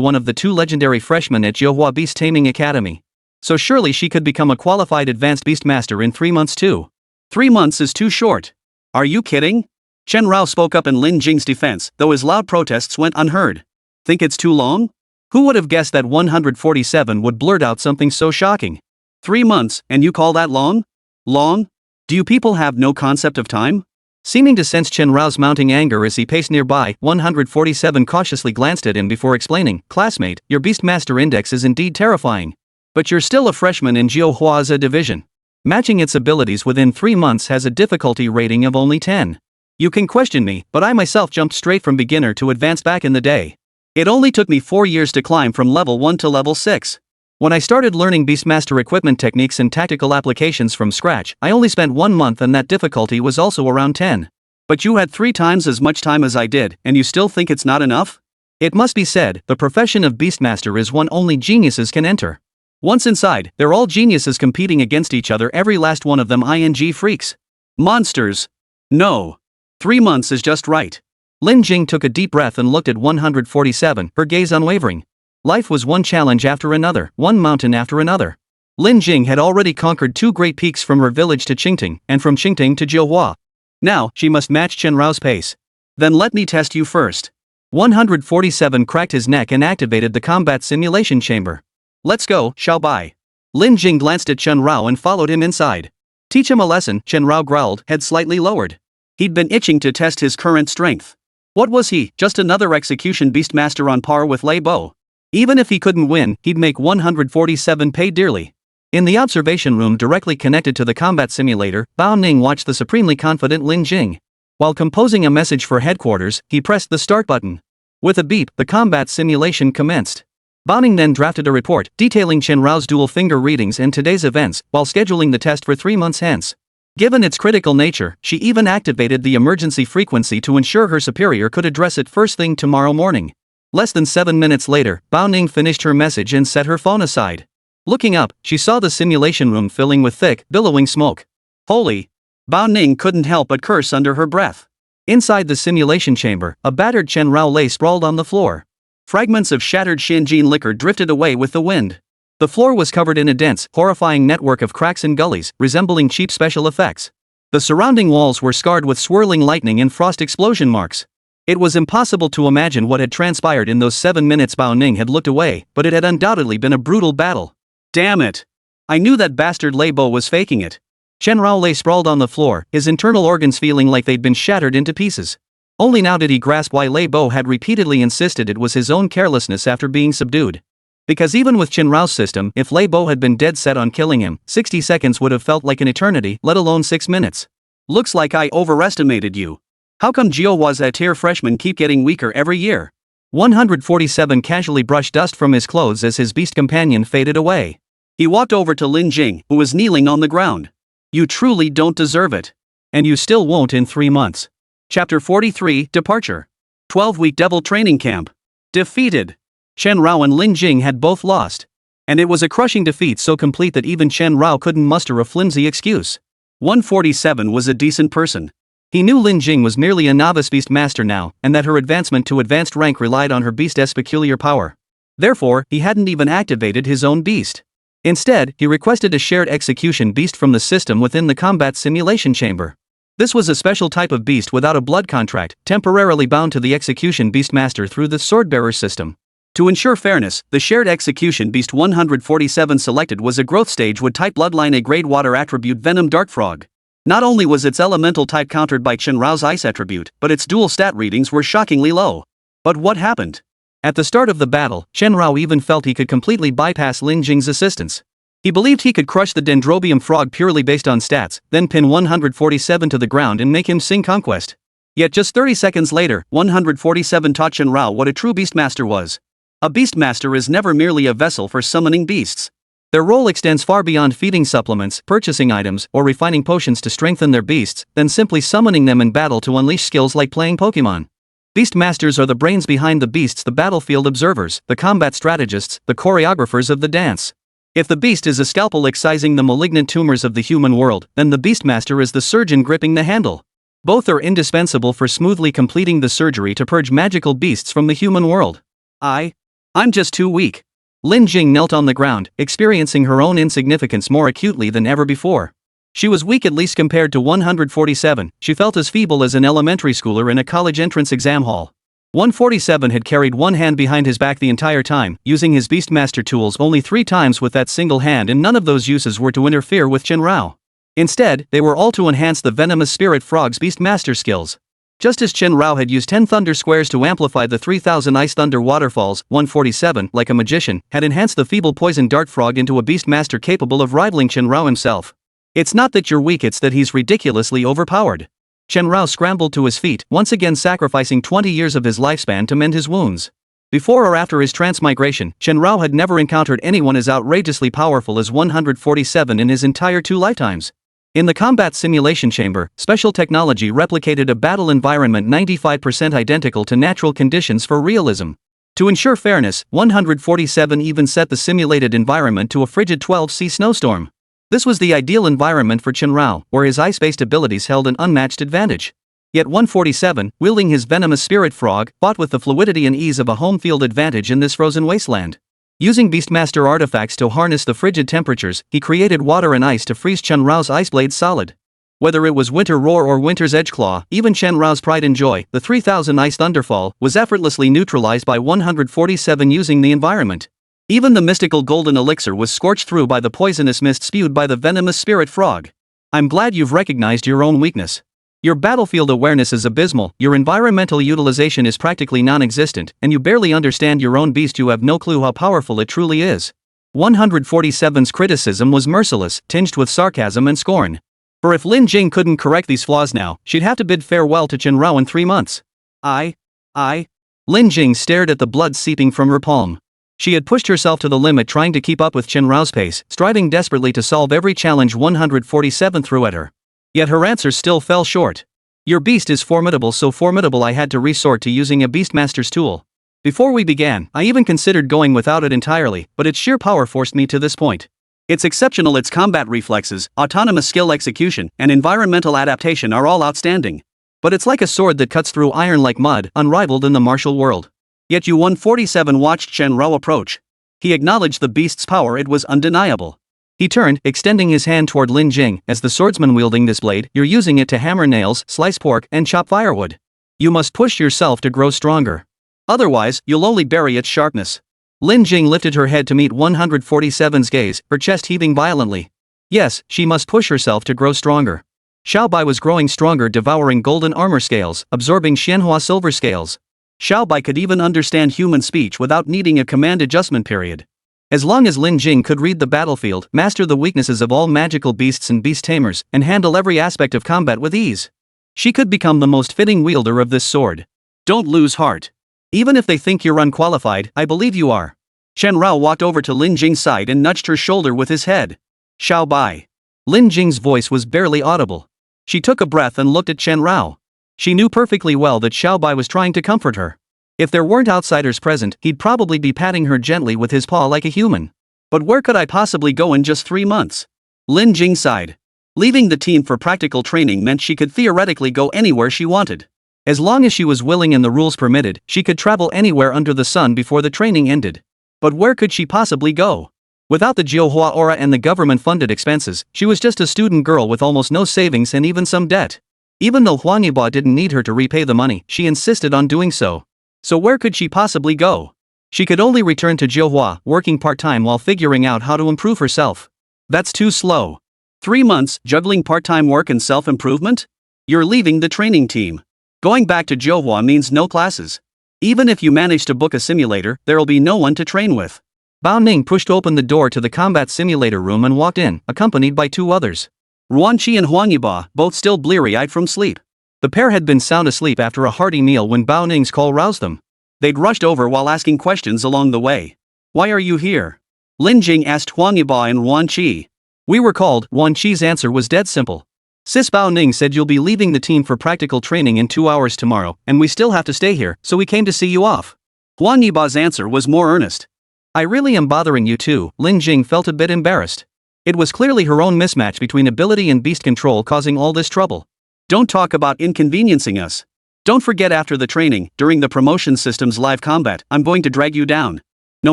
one of the 2 legendary freshmen at Zhouhua Beast Taming Academy. So surely she could become a qualified advanced beastmaster in 3 months too. 3 months is too short. Are you kidding? Chen Rao spoke up in Lin Jing's defense, though his loud protests went unheard. Think it's too long? Who would have guessed that 147 would blurt out something so shocking? 3 months, and you call that long? Long? Do you people have no concept of time? Seeming to sense Chen Rao's mounting anger as he paced nearby, 147 cautiously glanced at him before explaining, "Classmate, your Beastmaster Index is indeed terrifying. But you're still a freshman in Zhouhua's division. Matching its abilities within 3 months has a difficulty rating of only 10. You can question me, but I myself jumped straight from beginner to advanced back in the day. It only took me 4 years to climb from level 1 to level 6. When I started learning Beastmaster equipment techniques and tactical applications from scratch, I only spent 1 month and that difficulty was also around 10. But you had 3 times as much time as I did, and you still think it's not enough? It must be said, the profession of Beastmaster is one only geniuses can enter. Once inside, they're all geniuses competing against each other, every last one of them ing freaks. Monsters. No. 3 months is just right." Lin Jing took a deep breath and looked at 147, her gaze unwavering. Life was one challenge after another, one mountain after another. Lin Jing had already conquered 2 great peaks from her village to Qingting, and from Qingting to Zhouhua. Now, she must match Chen Rao's pace. Then let me test you first. 147 cracked his neck and activated the combat simulation chamber. Let's go, Xiao Bai. Lin Jing glanced at Chen Rao and followed him inside. Teach him a lesson, Chen Rao growled, head slightly lowered. He'd been itching to test his current strength. What was he, just another execution beastmaster on par with Lei Bo? Even if he couldn't win, he'd make 147 pay dearly. In the observation room directly connected to the combat simulator, Bao Ning watched the supremely confident Lin Jing. While composing a message for headquarters, he pressed the start button. With a beep, the combat simulation commenced. Bao Ning then drafted a report detailing Chen Rao's dual finger readings and today's events, while scheduling the test for 3 months hence. Given its critical nature, she even activated the emergency frequency to ensure her superior could address it first thing tomorrow morning. Less than 7 minutes later, Bao Ning finished her message and set her phone aside. Looking up, she saw the simulation room filling with thick, billowing smoke. Holy! Bao Ning couldn't help but curse under her breath. Inside the simulation chamber, a battered Chen Rao lay sprawled on the floor. Fragments of shattered Shinjin liquor drifted away with the wind. The floor was covered in a dense, horrifying network of cracks and gullies, resembling cheap special effects. The surrounding walls were scarred with swirling lightning and frost explosion marks. It was impossible to imagine what had transpired in those 7 minutes. Bao Ning had looked away, but it had undoubtedly been a brutal battle. Damn it! I knew that bastard Lei Bo was faking it. Chen Rao lay sprawled on the floor, his internal organs feeling like they'd been shattered into pieces. Only now did he grasp why Lei Bo had repeatedly insisted it was his own carelessness after being subdued. Because even with Chen Rao's system, if Lei Bo had been dead set on killing him, 60 seconds would have felt like an eternity, let alone 6 minutes. Looks like I overestimated you. How come Zhouhua's tier freshmen keep getting weaker every year? 147 casually brushed dust from his clothes as his beast companion faded away. He walked over to Lin Jing, who was kneeling on the ground. You truly don't deserve it. And you still won't in 3 months. Chapter 43, Departure. 12-week Devil Training Camp. Defeated. Chen Rao and Lin Jing had both lost. And it was a crushing defeat so complete that even Chen Rao couldn't muster a flimsy excuse. 147 was a decent person. He knew Lin Jing was merely a novice beast master now, and that her advancement to advanced rank relied on her beast's peculiar power. Therefore, he hadn't even activated his own beast. Instead, he requested a shared execution beast from the system within the combat simulation chamber. This was a special type of beast without a blood contract, temporarily bound to the execution beast master through the swordbearer system. To ensure fairness, the shared execution beast 147 selected was a growth stage wood type bloodline a grade water attribute venom dark frog. Not only was its elemental type countered by Chen Rao's ice attribute, but its dual stat readings were shockingly low. But what happened? At the start of the battle, Chen Rao even felt he could completely bypass Lin Jing's assistance. He believed he could crush the Dendrobium frog purely based on stats, then pin 147 to the ground and make him sing Conquest. Yet just 30 seconds later, 147 taught Chen Rao what a true Beastmaster was. A Beastmaster is never merely a vessel for summoning beasts. Their role extends far beyond feeding supplements, purchasing items, or refining potions to strengthen their beasts, than simply summoning them in battle to unleash skills like playing Pokemon. Beastmasters are the brains behind the beasts, the battlefield observers, the combat strategists, the choreographers of the dance. If the beast is a scalpel excising the malignant tumors of the human world, then the Beastmaster is the surgeon gripping the handle. Both are indispensable for smoothly completing the surgery to purge magical beasts from the human world. I'm just too weak. Lin Jing knelt on the ground, experiencing her own insignificance more acutely than ever before. She was weak at least compared to 147, she felt as feeble as an elementary schooler in a college entrance exam hall. 147 had carried one hand behind his back the entire time, using his Beastmaster tools only 3 times with that single hand, and none of those uses were to interfere with Chen Rao. Instead, they were all to enhance the venomous spirit frog's Beastmaster skills. Just as Chen Rao had used 10 thunder squares to amplify the 3000 ice thunder waterfalls, 147, like a magician, had enhanced the feeble poison dart frog into a Beastmaster capable of rivaling Chen Rao himself. It's not that you're weak, it's that he's ridiculously overpowered. Chen Rao scrambled to his feet, once again sacrificing 20 years of his lifespan to mend his wounds. Before or after his transmigration, Chen Rao had never encountered anyone as outrageously powerful as 147 in his entire 2 lifetimes. In the combat simulation chamber, special technology replicated a battle environment 95% identical to natural conditions for realism. To ensure fairness, 147 even set the simulated environment to a frigid 12°C snowstorm. This was the ideal environment for Chen Rao, where his ice-based abilities held an unmatched advantage. Yet 147, wielding his venomous spirit frog, fought with the fluidity and ease of a home field advantage in this frozen wasteland. Using Beastmaster artifacts to harness the frigid temperatures, he created water and ice to freeze Chen Rao's ice blades solid. Whether it was Winter Roar or Winter's Edgeclaw, even Chen Rao's pride and joy, the 3000 ice thunderfall, was effortlessly neutralized by 147 using the environment. Even the mystical golden elixir was scorched through by the poisonous mist spewed by the venomous spirit frog. I'm glad you've recognized your own weakness. Your battlefield awareness is abysmal, your environmental utilization is practically non-existent, and you barely understand your own beast. You have no clue how powerful it truly is. 147's criticism was merciless, tinged with sarcasm and scorn. For if Lin Jing couldn't correct these flaws now, she'd have to bid farewell to Chen Rao in 3 months. Lin Jing stared at the blood seeping from her palm. She had pushed herself to the limit trying to keep up with Chen Rao's pace, striving desperately to solve every challenge 147 threw at her. Yet her answers still fell short. Your beast is formidable, so formidable I had to resort to using a Beastmaster's tool. Before we began, I even considered going without it entirely, but its sheer power forced me to this point. It's exceptional, its combat reflexes, autonomous skill execution, and environmental adaptation are all outstanding. But it's like a sword that cuts through iron like mud, unrivaled in the martial world. Yet you 147 watched Chen Rao approach. He acknowledged the beast's power, it was undeniable. He turned, extending his hand toward Lin Jing. As the swordsman wielding this blade, you're using it to hammer nails, slice pork, and chop firewood. You must push yourself to grow stronger. Otherwise, you'll only bury its sharpness. Lin Jing lifted her head to meet 147's gaze, her chest heaving violently. Yes, she must push herself to grow stronger. Xiao Bai was growing stronger, devouring golden armor scales, absorbing Xianhua silver scales. Xiao Bai could even understand human speech without needing a command adjustment period. As long as Lin Jing could read the battlefield, master the weaknesses of all magical beasts and beast tamers, and handle every aspect of combat with ease, she could become the most fitting wielder of this sword. Don't lose heart. Even if they think you're unqualified, I believe you are. Chen Rao walked over to Lin Jing's side and nudged her shoulder with his head. Xiao Bai. Lin Jing's voice was barely audible. She took a breath and looked at Chen Rao. She knew perfectly well that Xiao Bai was trying to comfort her. If there weren't outsiders present, he'd probably be patting her gently with his paw like a human. But where could I possibly go in just 3 months? Lin Jing sighed. Leaving the team for practical training meant she could theoretically go anywhere she wanted. As long as she was willing and the rules permitted, she could travel anywhere under the sun before the training ended. But where could she possibly go? Without the Jiuhua aura and the government-funded expenses, she was just a student girl with almost no savings and even some debt. Even though Huang Yiba didn't need her to repay the money, she insisted on doing so. So where could she possibly go? She could only return to Jiuhua, working part-time while figuring out how to improve herself. That's too slow. 3 months, juggling part-time work and self-improvement? You're leaving the training team. Going back to Jiuhua means no classes. Even if you manage to book a simulator, there'll be no one to train with. Bao Ning pushed open the door to the combat simulator room and walked in, accompanied by 2 others. Ruanqi and Huang Yiba, both still bleary-eyed from sleep. The pair had been sound asleep after a hearty meal when Bao Ning's call roused them. They'd rushed over while asking questions along the way. Why are you here? Lin Jing asked Huang Yiba and Ruanqi. We were called. Ruanqi's answer was dead simple. Sis Bao Ning said you'll be leaving the team for practical training in 2 hours tomorrow, and we still have to stay here, so we came to see you off. Huang Yiba's answer was more earnest. I really am bothering you too. Lin Jing felt a bit embarrassed. It was clearly her own mismatch between ability and beast control causing all this trouble. Don't talk about inconveniencing us. Don't forget, after the training, during the promotion system's live combat, I'm going to drag you down. No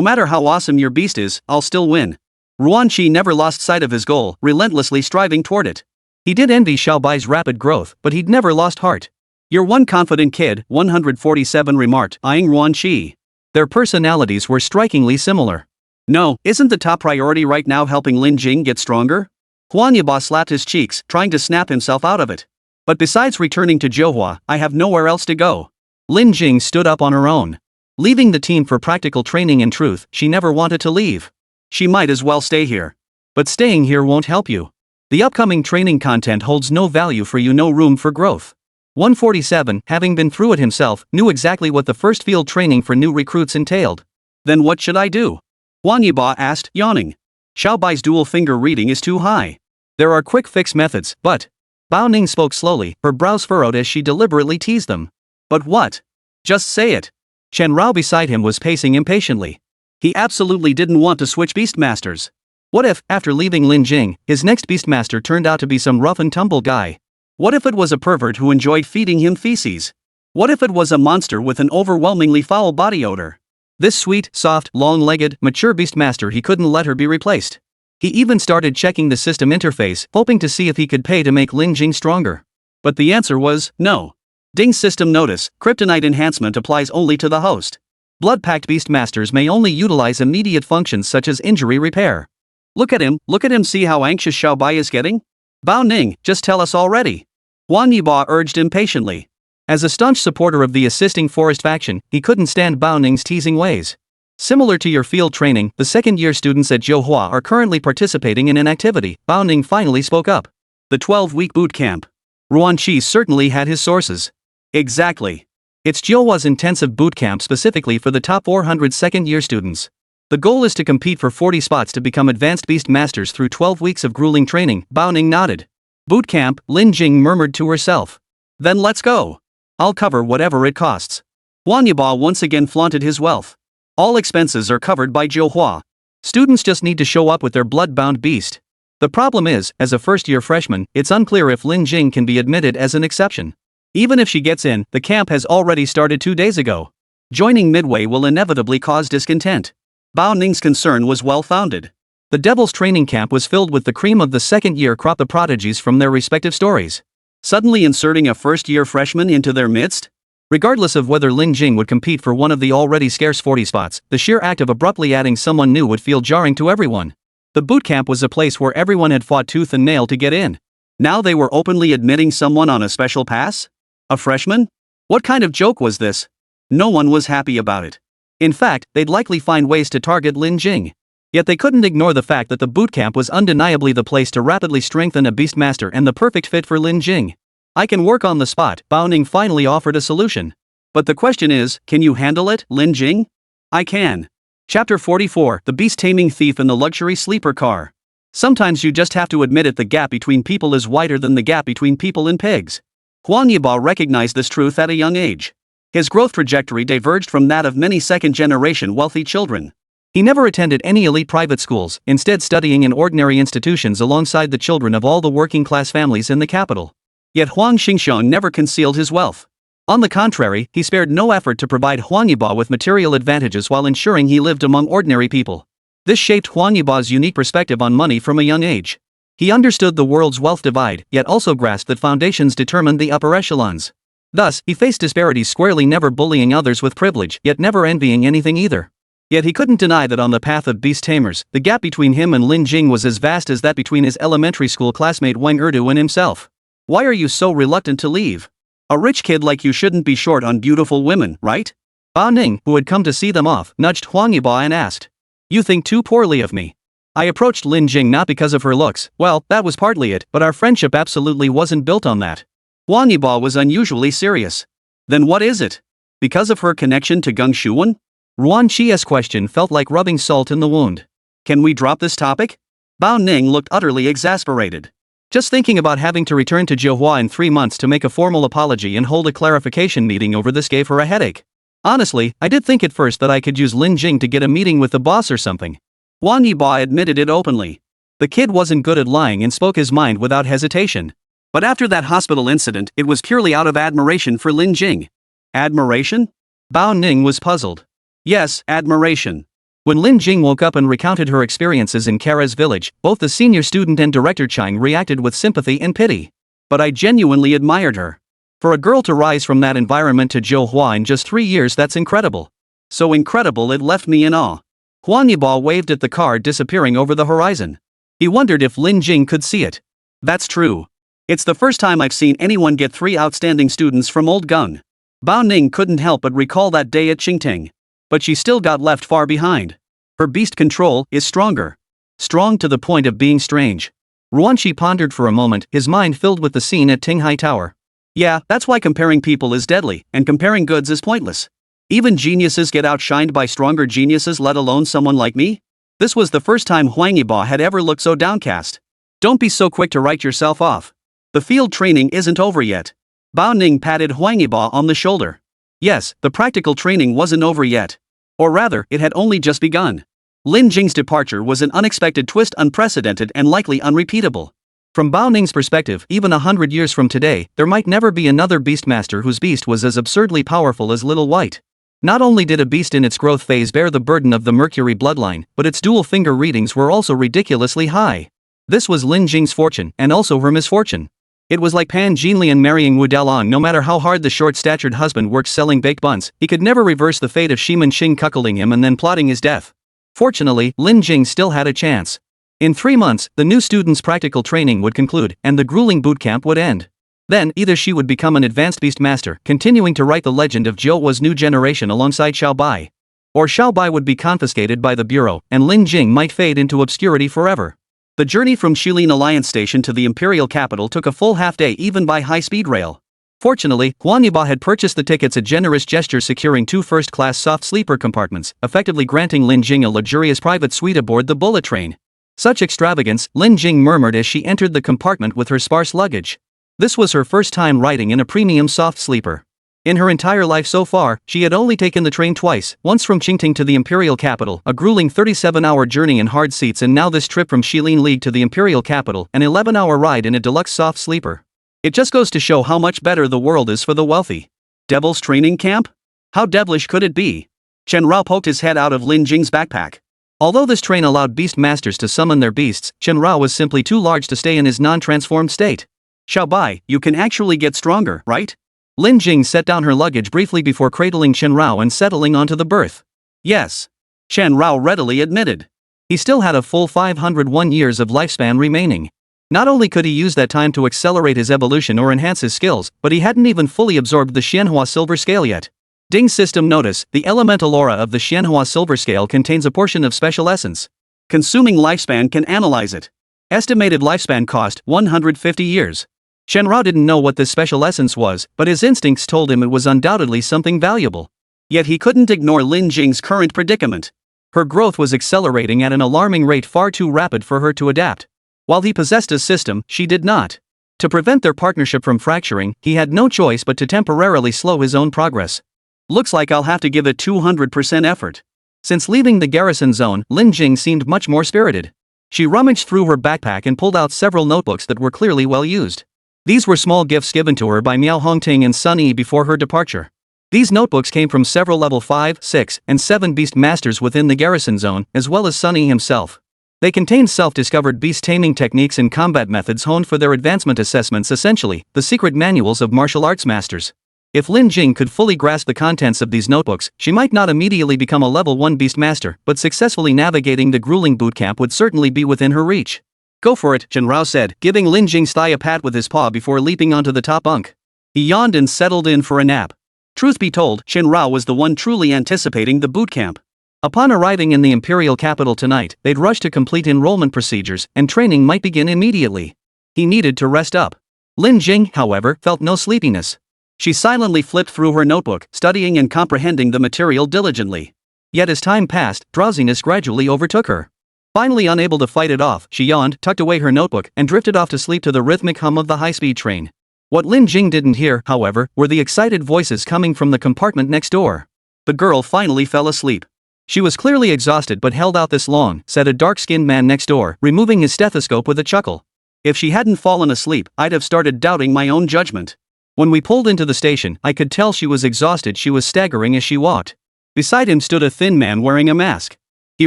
matter how awesome your beast is, I'll still win. Ruanqi never lost sight of his goal, relentlessly striving toward it. He did envy Xiaobai's rapid growth, but he'd never lost heart. You're one confident kid, 147 remarked, eyeing Ruanqi. Their personalities were strikingly similar. No, isn't the top priority right now helping Lin Jing get stronger? Huang Yiba slapped his cheeks, trying to snap himself out of it. But besides returning to Jiuhua, I have nowhere else to go. Lin Jing stood up on her own. Leaving the team for practical training, in truth, she never wanted to leave. She might as well stay here. But staying here won't help you. The upcoming training content holds no value for you, no room for growth. 147, having been through it himself, knew exactly what the first field training for new recruits entailed. Then what should I do? Huang Yiba asked, yawning. Xiaobai's dual finger reading is too high. There are quick fix methods, but... Bao Ning spoke slowly, her brows furrowed as she deliberately teased them. But what? Just say it. Chen Rao beside him was pacing impatiently. He absolutely didn't want to switch beastmasters. What if, after leaving Lin Jing, his next beastmaster turned out to be some rough and tumble guy? What if it was a pervert who enjoyed feeding him feces? What if it was a monster with an overwhelmingly foul body odor? This sweet, soft, long-legged, mature beastmaster, he couldn't let her be replaced. He even started checking the system interface, hoping to see if he could pay to make Lin Jing stronger. But the answer was no. Ding system notice, kryptonite enhancement applies only to the host. Blood-packed beastmasters may only utilize immediate functions such as injury repair. Look at him, see how anxious Xiaobai is getting? Bao Ning, just tell us already. Huang Yiba urged impatiently. As a staunch supporter of the assisting forest faction, he couldn't stand Bao Ning's teasing ways. Similar to your field training, the second-year students at Jiuhua are currently participating in an activity. Bao Ning finally spoke up. The 12-week boot camp. Ruanqi certainly had his sources. Exactly. It's Jiuhua's intensive boot camp specifically for the top 400 second-year students. The goal is to compete for 40 spots to become advanced beast masters through 12 weeks of grueling training. Bao Ning nodded. Boot camp, Lin Jing murmured to herself. Then let's go. I'll cover whatever it costs. Huang Yiba once again flaunted his wealth. All expenses are covered by Jiuhua. Students just need to show up with their blood-bound beast. The problem is, as a first-year freshman, it's unclear if Lin Jing can be admitted as an exception. Even if she gets in, the camp has already started 2 days ago. Joining midway will inevitably cause discontent. Bao Ning's concern was well-founded. The Devil's training camp was filled with the cream of the second-year crop, the prodigies from their respective stories. Suddenly inserting a first-year freshman into their midst? Regardless of whether Lin Jing would compete for one of the already scarce 40 spots, the sheer act of abruptly adding someone new would feel jarring to everyone. The boot camp was a place where everyone had fought tooth and nail to get in. Now they were openly admitting someone on a special pass? A freshman? What kind of joke was this? No one was happy about it. In fact, they'd likely find ways to target Lin Jing. Yet they couldn't ignore the fact that the boot camp was undeniably the place to rapidly strengthen a beastmaster and the perfect fit for Lin Jing. I can work on the spot, Bao Ning finally offered a solution. But the question is, can you handle it, Lin Jing? I can. Chapter 44, The Beast-Taming Thief in the Luxury Sleeper Car. Sometimes you just have to admit it, the gap between people is wider than the gap between people and pigs. Huang Yiba recognized this truth at a young age. His growth trajectory diverged from that of many second-generation wealthy children. He never attended any elite private schools, instead studying in ordinary institutions alongside the children of all the working-class families in the capital. Yet Huang Xingxiong never concealed his wealth. On the contrary, he spared no effort to provide Huang Yibo with material advantages while ensuring he lived among ordinary people. This shaped Huang Yibo's unique perspective on money from a young age. He understood the world's wealth divide, yet also grasped that foundations determined the upper echelons. Thus, he faced disparities squarely, never bullying others with privilege, yet never envying anything either. Yet he couldn't deny that on the path of beast tamers, the gap between him and Lin Jing was as vast as that between his elementary school classmate Wang Erdu and himself. Why are you so reluctant to leave? A rich kid like you shouldn't be short on beautiful women, right? Bao Ning, who had come to see them off, nudged Huang Yibo and asked. You think too poorly of me. I approached Lin Jing not because of her looks, well, that was partly it, but our friendship absolutely wasn't built on that. Huang Yibo was unusually serious. Then what is it? Because of her connection to Geng Shuwen? Ruan Chi's question felt like rubbing salt in the wound. Can we drop this topic? Bao Ning looked utterly exasperated. Just thinking about having to return to Johua in 3 months to make a formal apology and hold a clarification meeting over this gave her a headache. Honestly, I did think at first that I could use Lin Jing to get a meeting with the boss or something. Huang Yibo admitted it openly. The kid wasn't good at lying and spoke his mind without hesitation. But after that hospital incident, it was purely out of admiration for Lin Jing. Admiration? Bao Ning was puzzled. Yes, admiration. When Lin Jing woke up and recounted her experiences in Kara's village, both the senior student and director Chang reacted with sympathy and pity. But I genuinely admired her. For a girl to rise from that environment to Johua in just 3 years, that's incredible. So incredible it left me in awe. Huang Yibo waved at the car disappearing over the horizon. He wondered if Lin Jing could see it. That's true. It's the first time I've seen anyone get 3 outstanding students from Old Gung. Bao Ning couldn't help but recall that day at Qingting. But she still got left far behind. Her beast control is stronger. Strong to the point of being strange. Ruanqi pondered for a moment, his mind filled with the scene at Tinghai Tower. Yeah, that's why comparing people is deadly, and comparing goods is pointless. Even geniuses get outshined by stronger geniuses, let alone someone like me? This was the first time Huang Yibo had ever looked so downcast. Don't be so quick to write yourself off. The field training isn't over yet. Bao Ning patted Huang Yibo on the shoulder. Yes, the practical training wasn't over yet. Or rather, it had only just begun. Lin Jing's departure was an unexpected twist, unprecedented and likely unrepeatable. From Bao Ning's perspective, even 100 years from today, there might never be another beastmaster whose beast was as absurdly powerful as Little White. Not only did a beast in its growth phase bear the burden of the Mercury bloodline, but its dual finger readings were also ridiculously high. This was Lin Jing's fortune, and also her misfortune. It was like Pan Jinlian marrying Wu Dalong. No matter how hard the short-statured husband worked selling baked buns, he could never reverse the fate of Shiman Xing cuckolding him and then plotting his death. Fortunately, Lin Jing still had a chance. In 3 months, the new student's practical training would conclude, and the grueling bootcamp would end. Then, either she would become an advanced beastmaster, continuing to write the legend of Johhua's new generation alongside Xiaobai. Or Xiaobai would be confiscated by the Bureau, and Lin Jing might fade into obscurity forever. The journey from Shilin Alliance Station to the Imperial Capital took a full half-day even by high-speed rail. Fortunately, Huang Yibo had purchased the tickets, a generous gesture securing 2 first-class soft sleeper compartments, effectively granting Lin Jing a luxurious private suite aboard the bullet train. Such extravagance, Lin Jing murmured as she entered the compartment with her sparse luggage. This was her first time riding in a premium soft sleeper. In her entire life so far, she had only taken the train twice, once from Qingting to the Imperial Capital, a grueling 37-hour journey in hard seats, and now this trip from Shilin League to the Imperial Capital, an 11-hour ride in a deluxe soft sleeper. It just goes to show how much better the world is for the wealthy. Devil's training camp? How devilish could it be? Chen Rao poked his head out of Lin Jing's backpack. Although this train allowed beast masters to summon their beasts, Chen Rao was simply too large to stay in his non-transformed state. Xiaobai, you can actually get stronger, right? Lin Jing set down her luggage briefly before cradling Chen Rao and settling onto the berth. Yes. Chen Rao readily admitted. He still had a full 501 years of lifespan remaining. Not only could he use that time to accelerate his evolution or enhance his skills, but he hadn't even fully absorbed the Xianhua silver scale yet. Ding system notice, the elemental aura of the Xianhua silver scale contains a portion of special essence. Consuming lifespan can analyze it. Estimated lifespan cost 150 years. Chen Rao didn't know what this special essence was, but his instincts told him it was undoubtedly something valuable. Yet he couldn't ignore Lin Jing's current predicament. Her growth was accelerating at an alarming rate, far too rapid for her to adapt. While he possessed a system, she did not. To prevent their partnership from fracturing, he had no choice but to temporarily slow his own progress. Looks like I'll have to give it 200% effort. Since leaving the garrison zone, Lin Jing seemed much more spirited. She rummaged through her backpack and pulled out several notebooks that were clearly well used. These were small gifts given to her by Miao Hongting and Sun Yi before her departure. These notebooks came from several level 5, 6, and 7 beast masters within the garrison zone, as well as Sun Yi himself. They contained self-discovered beast taming techniques and combat methods honed for their advancement assessments, essentially, the secret manuals of martial arts masters. If Lin Jing could fully grasp the contents of these notebooks, she might not immediately become a level 1 beast master, but successfully navigating the grueling bootcamp would certainly be within her reach. Go for it, Chen Rao said, giving Lin Jing's thigh a pat with his paw before leaping onto the top bunk. He yawned and settled in for a nap. Truth be told, Chen Rao was the one truly anticipating the bootcamp. Upon arriving in the imperial capital tonight, they'd rush to complete enrollment procedures, and training might begin immediately. He needed to rest up. Lin Jing, however, felt no sleepiness. She silently flipped through her notebook, studying and comprehending the material diligently. Yet as time passed, drowsiness gradually overtook her. Finally unable to fight it off, she yawned, tucked away her notebook, and drifted off to sleep to the rhythmic hum of the high-speed train. What Lin Jing didn't hear, however, were the excited voices coming from the compartment next door. The girl finally fell asleep. She was clearly exhausted but held out this long, said a dark-skinned man next door, removing his stethoscope with a chuckle. If she hadn't fallen asleep, I'd have started doubting my own judgment. When we pulled into the station, I could tell she was exhausted. She was staggering as she walked. Beside him stood a thin man wearing a mask. He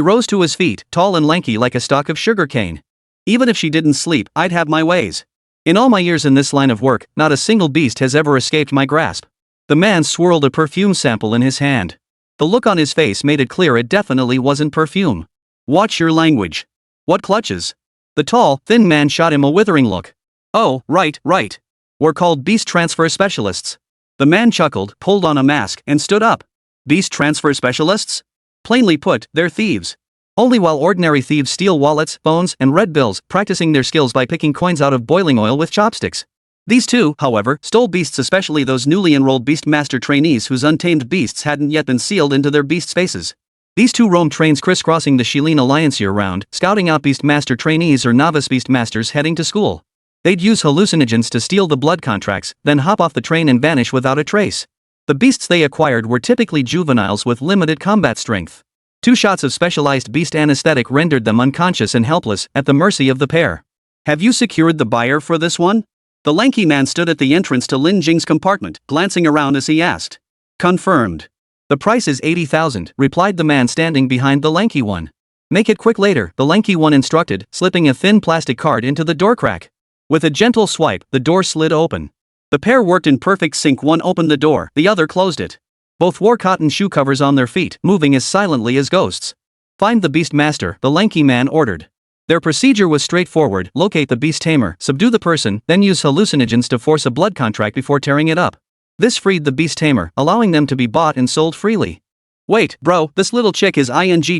rose to his feet, tall and lanky like a stalk of sugarcane. Even if she didn't sleep, I'd have my ways. In all my years in this line of work, not a single beast has ever escaped my grasp. The man swirled a perfume sample in his hand. The look on his face made it clear it definitely wasn't perfume. Watch your language. What clutches? The tall, thin man shot him a withering look. Oh, right. We're called beast transfer specialists. The man chuckled, pulled on a mask, and stood up. Beast transfer specialists? Plainly put, they're thieves. Only while ordinary thieves steal wallets, phones, and red bills, practicing their skills by picking coins out of boiling oil with chopsticks. These two, however, stole beasts, especially those newly enrolled beastmaster trainees whose untamed beasts hadn't yet been sealed into their beast spaces. These two roamed trains crisscrossing the Shilin Alliance year-round, scouting out beastmaster trainees or novice beastmasters heading to school. They'd use hallucinogens to steal the blood contracts, then hop off the train and vanish without a trace. The beasts they acquired were typically juveniles with limited combat strength. 2 shots of specialized beast anesthetic rendered them unconscious and helpless, at the mercy of the pair. Have you secured the buyer for this one? The lanky man stood at the entrance to Lin Jing's compartment, glancing around as he asked. Confirmed. The price is 80,000, replied the man standing behind the lanky one. Make it quick later, the lanky one instructed, slipping a thin plastic card into the door crack. With a gentle swipe, the door slid open. The pair worked in perfect sync. One opened the door, the other closed it. Both wore cotton shoe covers on their feet, moving as silently as ghosts. Find the beast master, the lanky man ordered. Their procedure was straightforward: locate the beast tamer, subdue the person, then use hallucinogens to force a blood contract before tearing it up. This freed the beast tamer, allowing them to be bought and sold freely. Wait, bro, this little chick is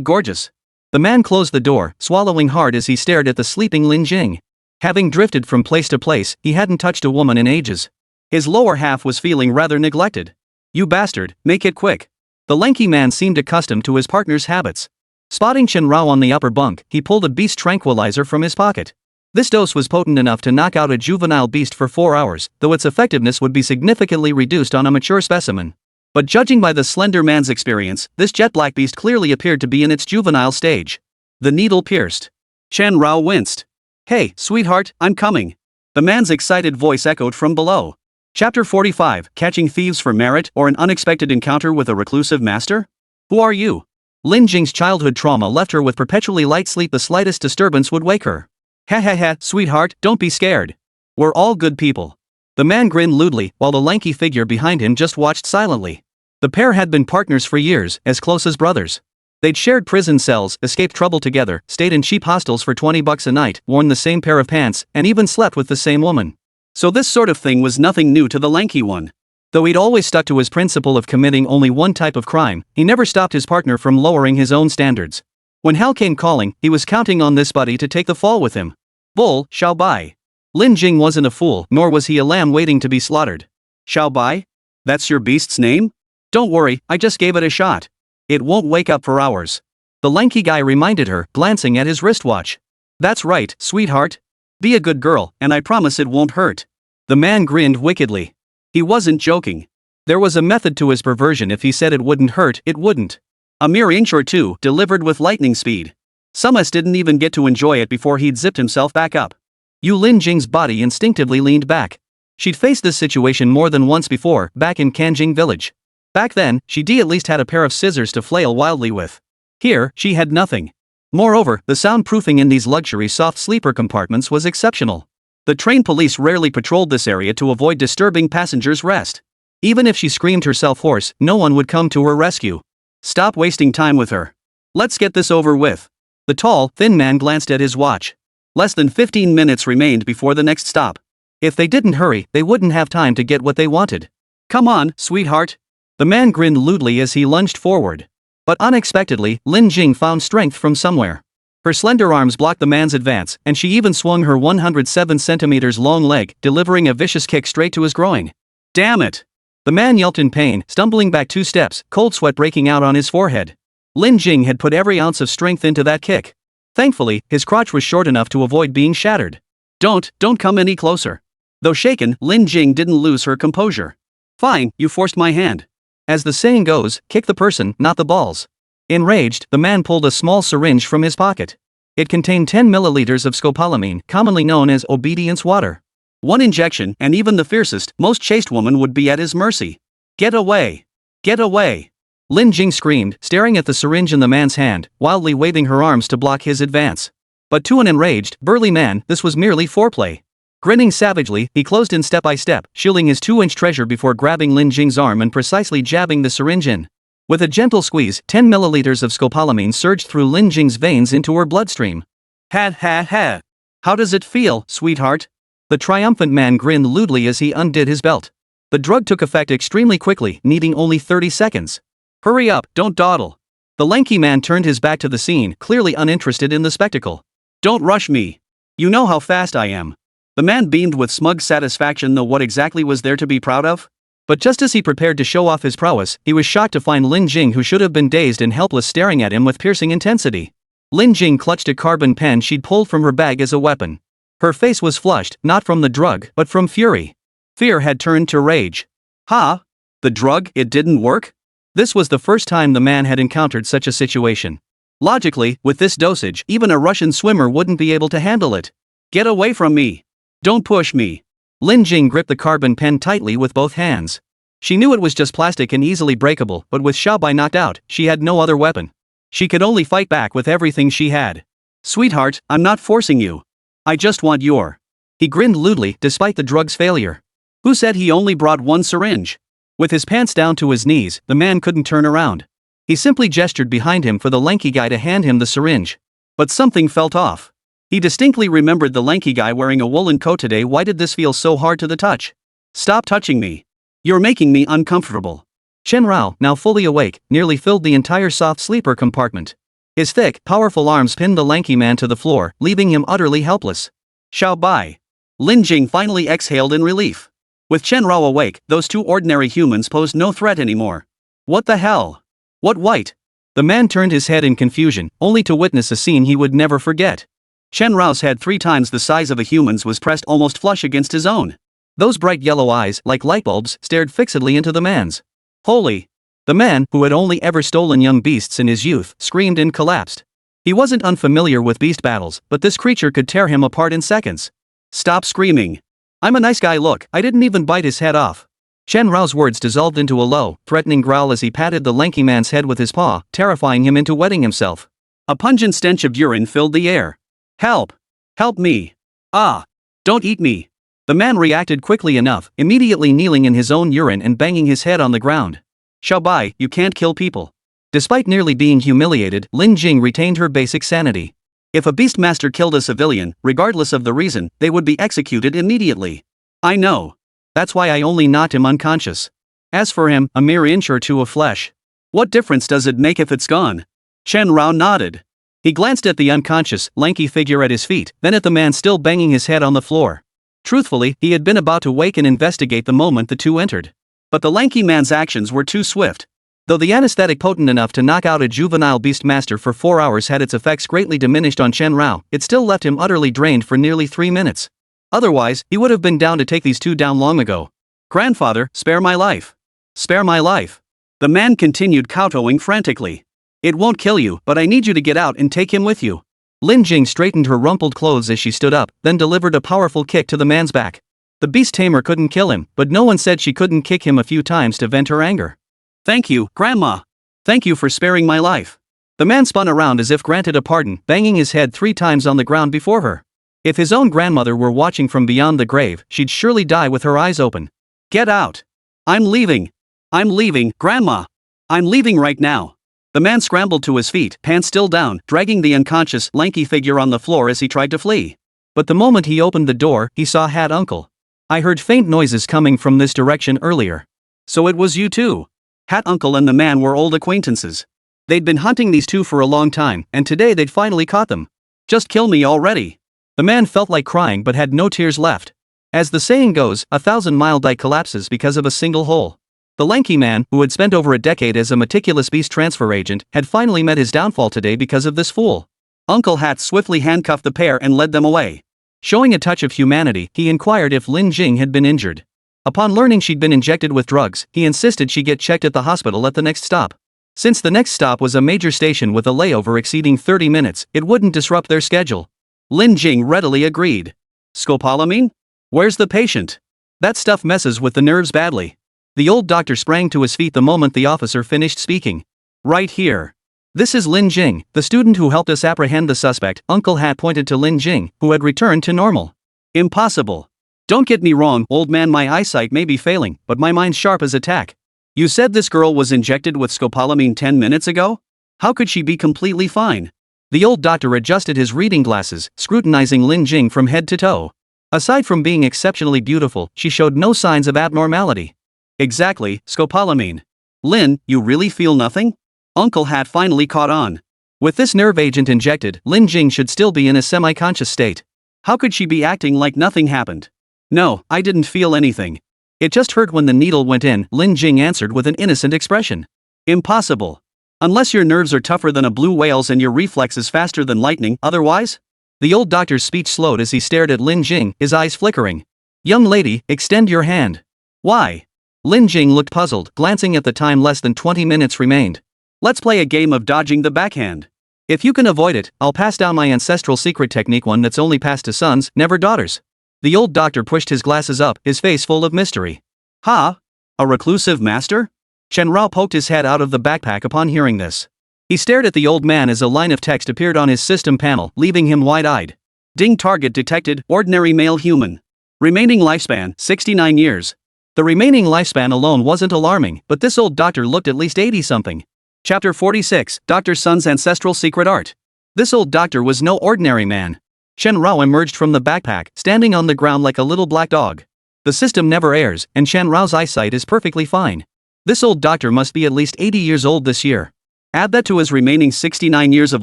gorgeous. The man closed the door, swallowing hard as he stared at the sleeping Lin Jing. Having drifted from place to place, he hadn't touched a woman in ages. His lower half was feeling rather neglected. You bastard, make it quick. The lanky man seemed accustomed to his partner's habits. Spotting Chen Rao on the upper bunk, he pulled a beast tranquilizer from his pocket. This dose was potent enough to knock out a juvenile beast for 4 hours, though its effectiveness would be significantly reduced on a mature specimen. But judging by the slender man's experience, this jet black beast clearly appeared to be in its juvenile stage. The needle pierced. Chen Rao winced. Hey, sweetheart, I'm coming. The man's excited voice echoed from below. Chapter 45, Catching Thieves for Merit or an Unexpected Encounter with a Reclusive Master? Who are you? Lin Jing's childhood trauma left her with perpetually light sleep. The slightest disturbance would wake her. Ha, sweetheart, don't be scared. We're all good people. The man grinned lewdly, while the lanky figure behind him just watched silently. The pair had been partners for years, as close as brothers. They'd shared prison cells, escaped trouble together, stayed in cheap hostels for $20 a night, worn the same pair of pants, and even slept with the same woman. So this sort of thing was nothing new to the lanky one. Though he'd always stuck to his principle of committing only one type of crime, he never stopped his partner from lowering his own standards. When hell came calling, he was counting on this buddy to take the fall with him. Bull, Xiao Bai. Lin Jing wasn't a fool, nor was he a lamb waiting to be slaughtered. Xiao Bai? That's your beast's name? Don't worry, I just gave it a shot. It won't wake up for hours. The lanky guy reminded her, glancing at his wristwatch. That's right, sweetheart. Be a good girl, and I promise it won't hurt. The man grinned wickedly. He wasn't joking. There was a method to his perversion. If he said it wouldn't hurt, it wouldn't. A mere inch or two, delivered with lightning speed. Sumas didn't even get to enjoy it before he'd zipped himself back up. Lin Jing's body instinctively leaned back. She'd faced this situation more than once before, back in Kanjing village. Back then, she'd at least had a pair of scissors to flail wildly with. Here, she had nothing. Moreover, the soundproofing in these luxury soft sleeper compartments was exceptional. The train police rarely patrolled this area to avoid disturbing passengers' rest. Even if she screamed herself hoarse, no one would come to her rescue. Stop wasting time with her. Let's get this over with. The tall, thin man glanced at his watch. Less than 15 minutes remained before the next stop. If they didn't hurry, they wouldn't have time to get what they wanted. Come on, sweetheart. The man grinned lewdly as he lunged forward. But unexpectedly, Lin Jing found strength from somewhere. Her slender arms blocked the man's advance, and she even swung her 107 centimeters long leg, delivering a vicious kick straight to his groin. Damn it! The man yelped in pain, stumbling back 2 steps, cold sweat breaking out on his forehead. Lin Jing had put every ounce of strength into that kick. Thankfully, his crotch was short enough to avoid being shattered. Don't come any closer. Though shaken, Lin Jing didn't lose her composure. Fine, you forced my hand. As the saying goes, kick the person, not the balls. Enraged, the man pulled a small syringe from his pocket. It contained 10 milliliters of scopolamine, commonly known as obedience water. One injection, and even the fiercest, most chaste woman would be at his mercy. Get away! Get away! Lin Jing screamed, staring at the syringe in the man's hand, wildly waving her arms to block his advance. But to an enraged, burly man, this was merely foreplay. Grinning savagely, he closed in step by step, shielding his 2-inch treasure before grabbing Lin Jing's arm and precisely jabbing the syringe in. With a gentle squeeze, 10 milliliters of scopolamine surged through Lin Jing's veins into her bloodstream. Ha ha ha! How does it feel, sweetheart? The triumphant man grinned lewdly as he undid his belt. The drug took effect extremely quickly, needing only 30 seconds. Hurry up, don't dawdle. The lanky man turned his back to the scene, clearly uninterested in the spectacle. Don't rush me. You know how fast I am. The man beamed with smug satisfaction, though what exactly was there to be proud of? But just as he prepared to show off his prowess, he was shocked to find Lin Jing, who should have been dazed and helpless, staring at him with piercing intensity. Lin Jing clutched a carbon pen she'd pulled from her bag as a weapon. Her face was flushed, not from the drug, but from fury. Fear had turned to rage. Ha! The drug, it didn't work? This was the first time the man had encountered such a situation. Logically, with this dosage, even a Russian swimmer wouldn't be able to handle it. Get away from me! Don't push me! Lin Jing gripped the carbon pen tightly with both hands. She knew it was just plastic and easily breakable, but with Xiaobai knocked out, she had no other weapon. She could only fight back with everything she had. Sweetheart, I'm not forcing you. I just want your. He grinned lewdly, despite the drug's failure. Who said he only brought 1 syringe? With his pants down to his knees, the man couldn't turn around. He simply gestured behind him for the lanky guy to hand him the syringe. But something felt off. He distinctly remembered the lanky guy wearing a woolen coat today. Why did this feel so hard to the touch? Stop touching me. You're making me uncomfortable. Chen Rao, now fully awake, nearly filled the entire soft sleeper compartment. His thick, powerful arms pinned the lanky man to the floor, leaving him utterly helpless. Xiaobai. Lin Jing finally exhaled in relief. With Chen Rao awake, those 2 ordinary humans posed no threat anymore. What the hell? What white? The man turned his head in confusion, only to witness a scene he would never forget. Chen Rao's head, 3 times the size of a human's, was pressed almost flush against his own. Those bright yellow eyes, like light bulbs, stared fixedly into the man's. Holy! The man, who had only ever stolen young beasts in his youth, screamed and collapsed. He wasn't unfamiliar with beast battles, but this creature could tear him apart in seconds. Stop screaming. I'm a nice guy, look, I didn't even bite his head off. Chen Rao's words dissolved into a low, threatening growl as he patted the lanky man's head with his paw, terrifying him into wetting himself. A pungent stench of urine filled the air. Help! Help me! Ah! Don't eat me! The man reacted quickly enough, immediately kneeling in his own urine and banging his head on the ground. Xiaobai, you can't kill people. Despite nearly being humiliated, Lin Jing retained her basic sanity. If a beastmaster killed a civilian, regardless of the reason, they would be executed immediately. I know. That's why I only knocked him unconscious. As for him, a mere inch or 2 of flesh. What difference does it make if it's gone? Chen Rao nodded. He glanced at the unconscious, lanky figure at his feet, then at the man still banging his head on the floor. Truthfully, he had been about to wake and investigate the moment the 2 entered. But the lanky man's actions were too swift. Though the anesthetic potent enough to knock out a juvenile beastmaster for 4 hours had its effects greatly diminished on Chen Rao, it still left him utterly drained for nearly 3 minutes. Otherwise, he would have been down to take these 2 down long ago. Grandfather, spare my life. Spare my life. The man continued kowtowing frantically. It won't kill you, but I need you to get out and take him with you. Lin Jing straightened her rumpled clothes as she stood up, then delivered a powerful kick to the man's back. The beast tamer couldn't kill him, but no one said she couldn't kick him a few times to vent her anger. Thank you, Grandma. Thank you for sparing my life. The man spun around as if granted a pardon, banging his head 3 times on the ground before her. If his own grandmother were watching from beyond the grave, she'd surely die with her eyes open. Get out. I'm leaving. I'm leaving, Grandma. I'm leaving right now. The man scrambled to his feet, pants still down, dragging the unconscious, lanky figure on the floor as he tried to flee. But the moment he opened the door, he saw Hat Uncle. I heard faint noises coming from this direction earlier. So it was you too. Hat Uncle and the man were old acquaintances. They'd been hunting these two for a long time, and today they'd finally caught them. Just kill me already. The man felt like crying but had no tears left. As the saying goes, 1,000-mile dike collapses because of a single hole. The lanky man, who had spent over a decade as a meticulous beast transfer agent, had finally met his downfall today because of this fool. Uncle Hat swiftly handcuffed the pair and led them away. Showing a touch of humanity, he inquired if Lin Jing had been injured. Upon learning she'd been injected with drugs, he insisted she get checked at the hospital at the next stop. Since the next stop was a major station with a layover exceeding 30 minutes, it wouldn't disrupt their schedule. Lin Jing readily agreed. Scopolamine? Where's the patient? That stuff messes with the nerves badly. The old doctor sprang to his feet the moment the officer finished speaking. Right here. This is Lin Jing, the student who helped us apprehend the suspect. Uncle Hat pointed to Lin Jing, who had returned to normal. Impossible. Don't get me wrong, old man, my eyesight may be failing, but my mind's sharp as a tack. You said this girl was injected with scopolamine 10 minutes ago? How could she be completely fine? The old doctor adjusted his reading glasses, scrutinizing Lin Jing from head to toe. Aside from being exceptionally beautiful, she showed no signs of abnormality. Exactly, scopolamine. Lin, you really feel nothing? Uncle Hat finally caught on. With this nerve agent injected, Lin Jing should still be in a semi-conscious state. How could she be acting like nothing happened? No, I didn't feel anything. It just hurt when the needle went in, Lin Jing answered with an innocent expression. Impossible. Unless your nerves are tougher than a blue whale's and your reflexes faster than lightning, otherwise? The old doctor's speech slowed as he stared at Lin Jing, his eyes flickering. Young lady, extend your hand. Why? Lin Jing looked puzzled, glancing at the time less than 20 minutes remained. Let's play a game of dodging the backhand. If you can avoid it, I'll pass down my ancestral secret technique, one that's only passed to sons, never daughters. The old doctor pushed his glasses up, his face full of mystery. Ha? A reclusive master? Chen Rao poked his head out of the backpack upon hearing this. He stared at the old man as a line of text appeared on his system panel, leaving him wide-eyed. Ding, target detected, ordinary male human. Remaining lifespan, 69 years. The remaining lifespan alone wasn't alarming, but this old doctor looked at least 80-something. Chapter 46, Dr. Sun's Ancestral Secret Art. This old doctor was no ordinary man. Chen Rao emerged from the backpack, standing on the ground like a little black dog. The system never errs, and Chen Rao's eyesight is perfectly fine. This old doctor must be at least 80 years old this year. Add that to his remaining 69 years of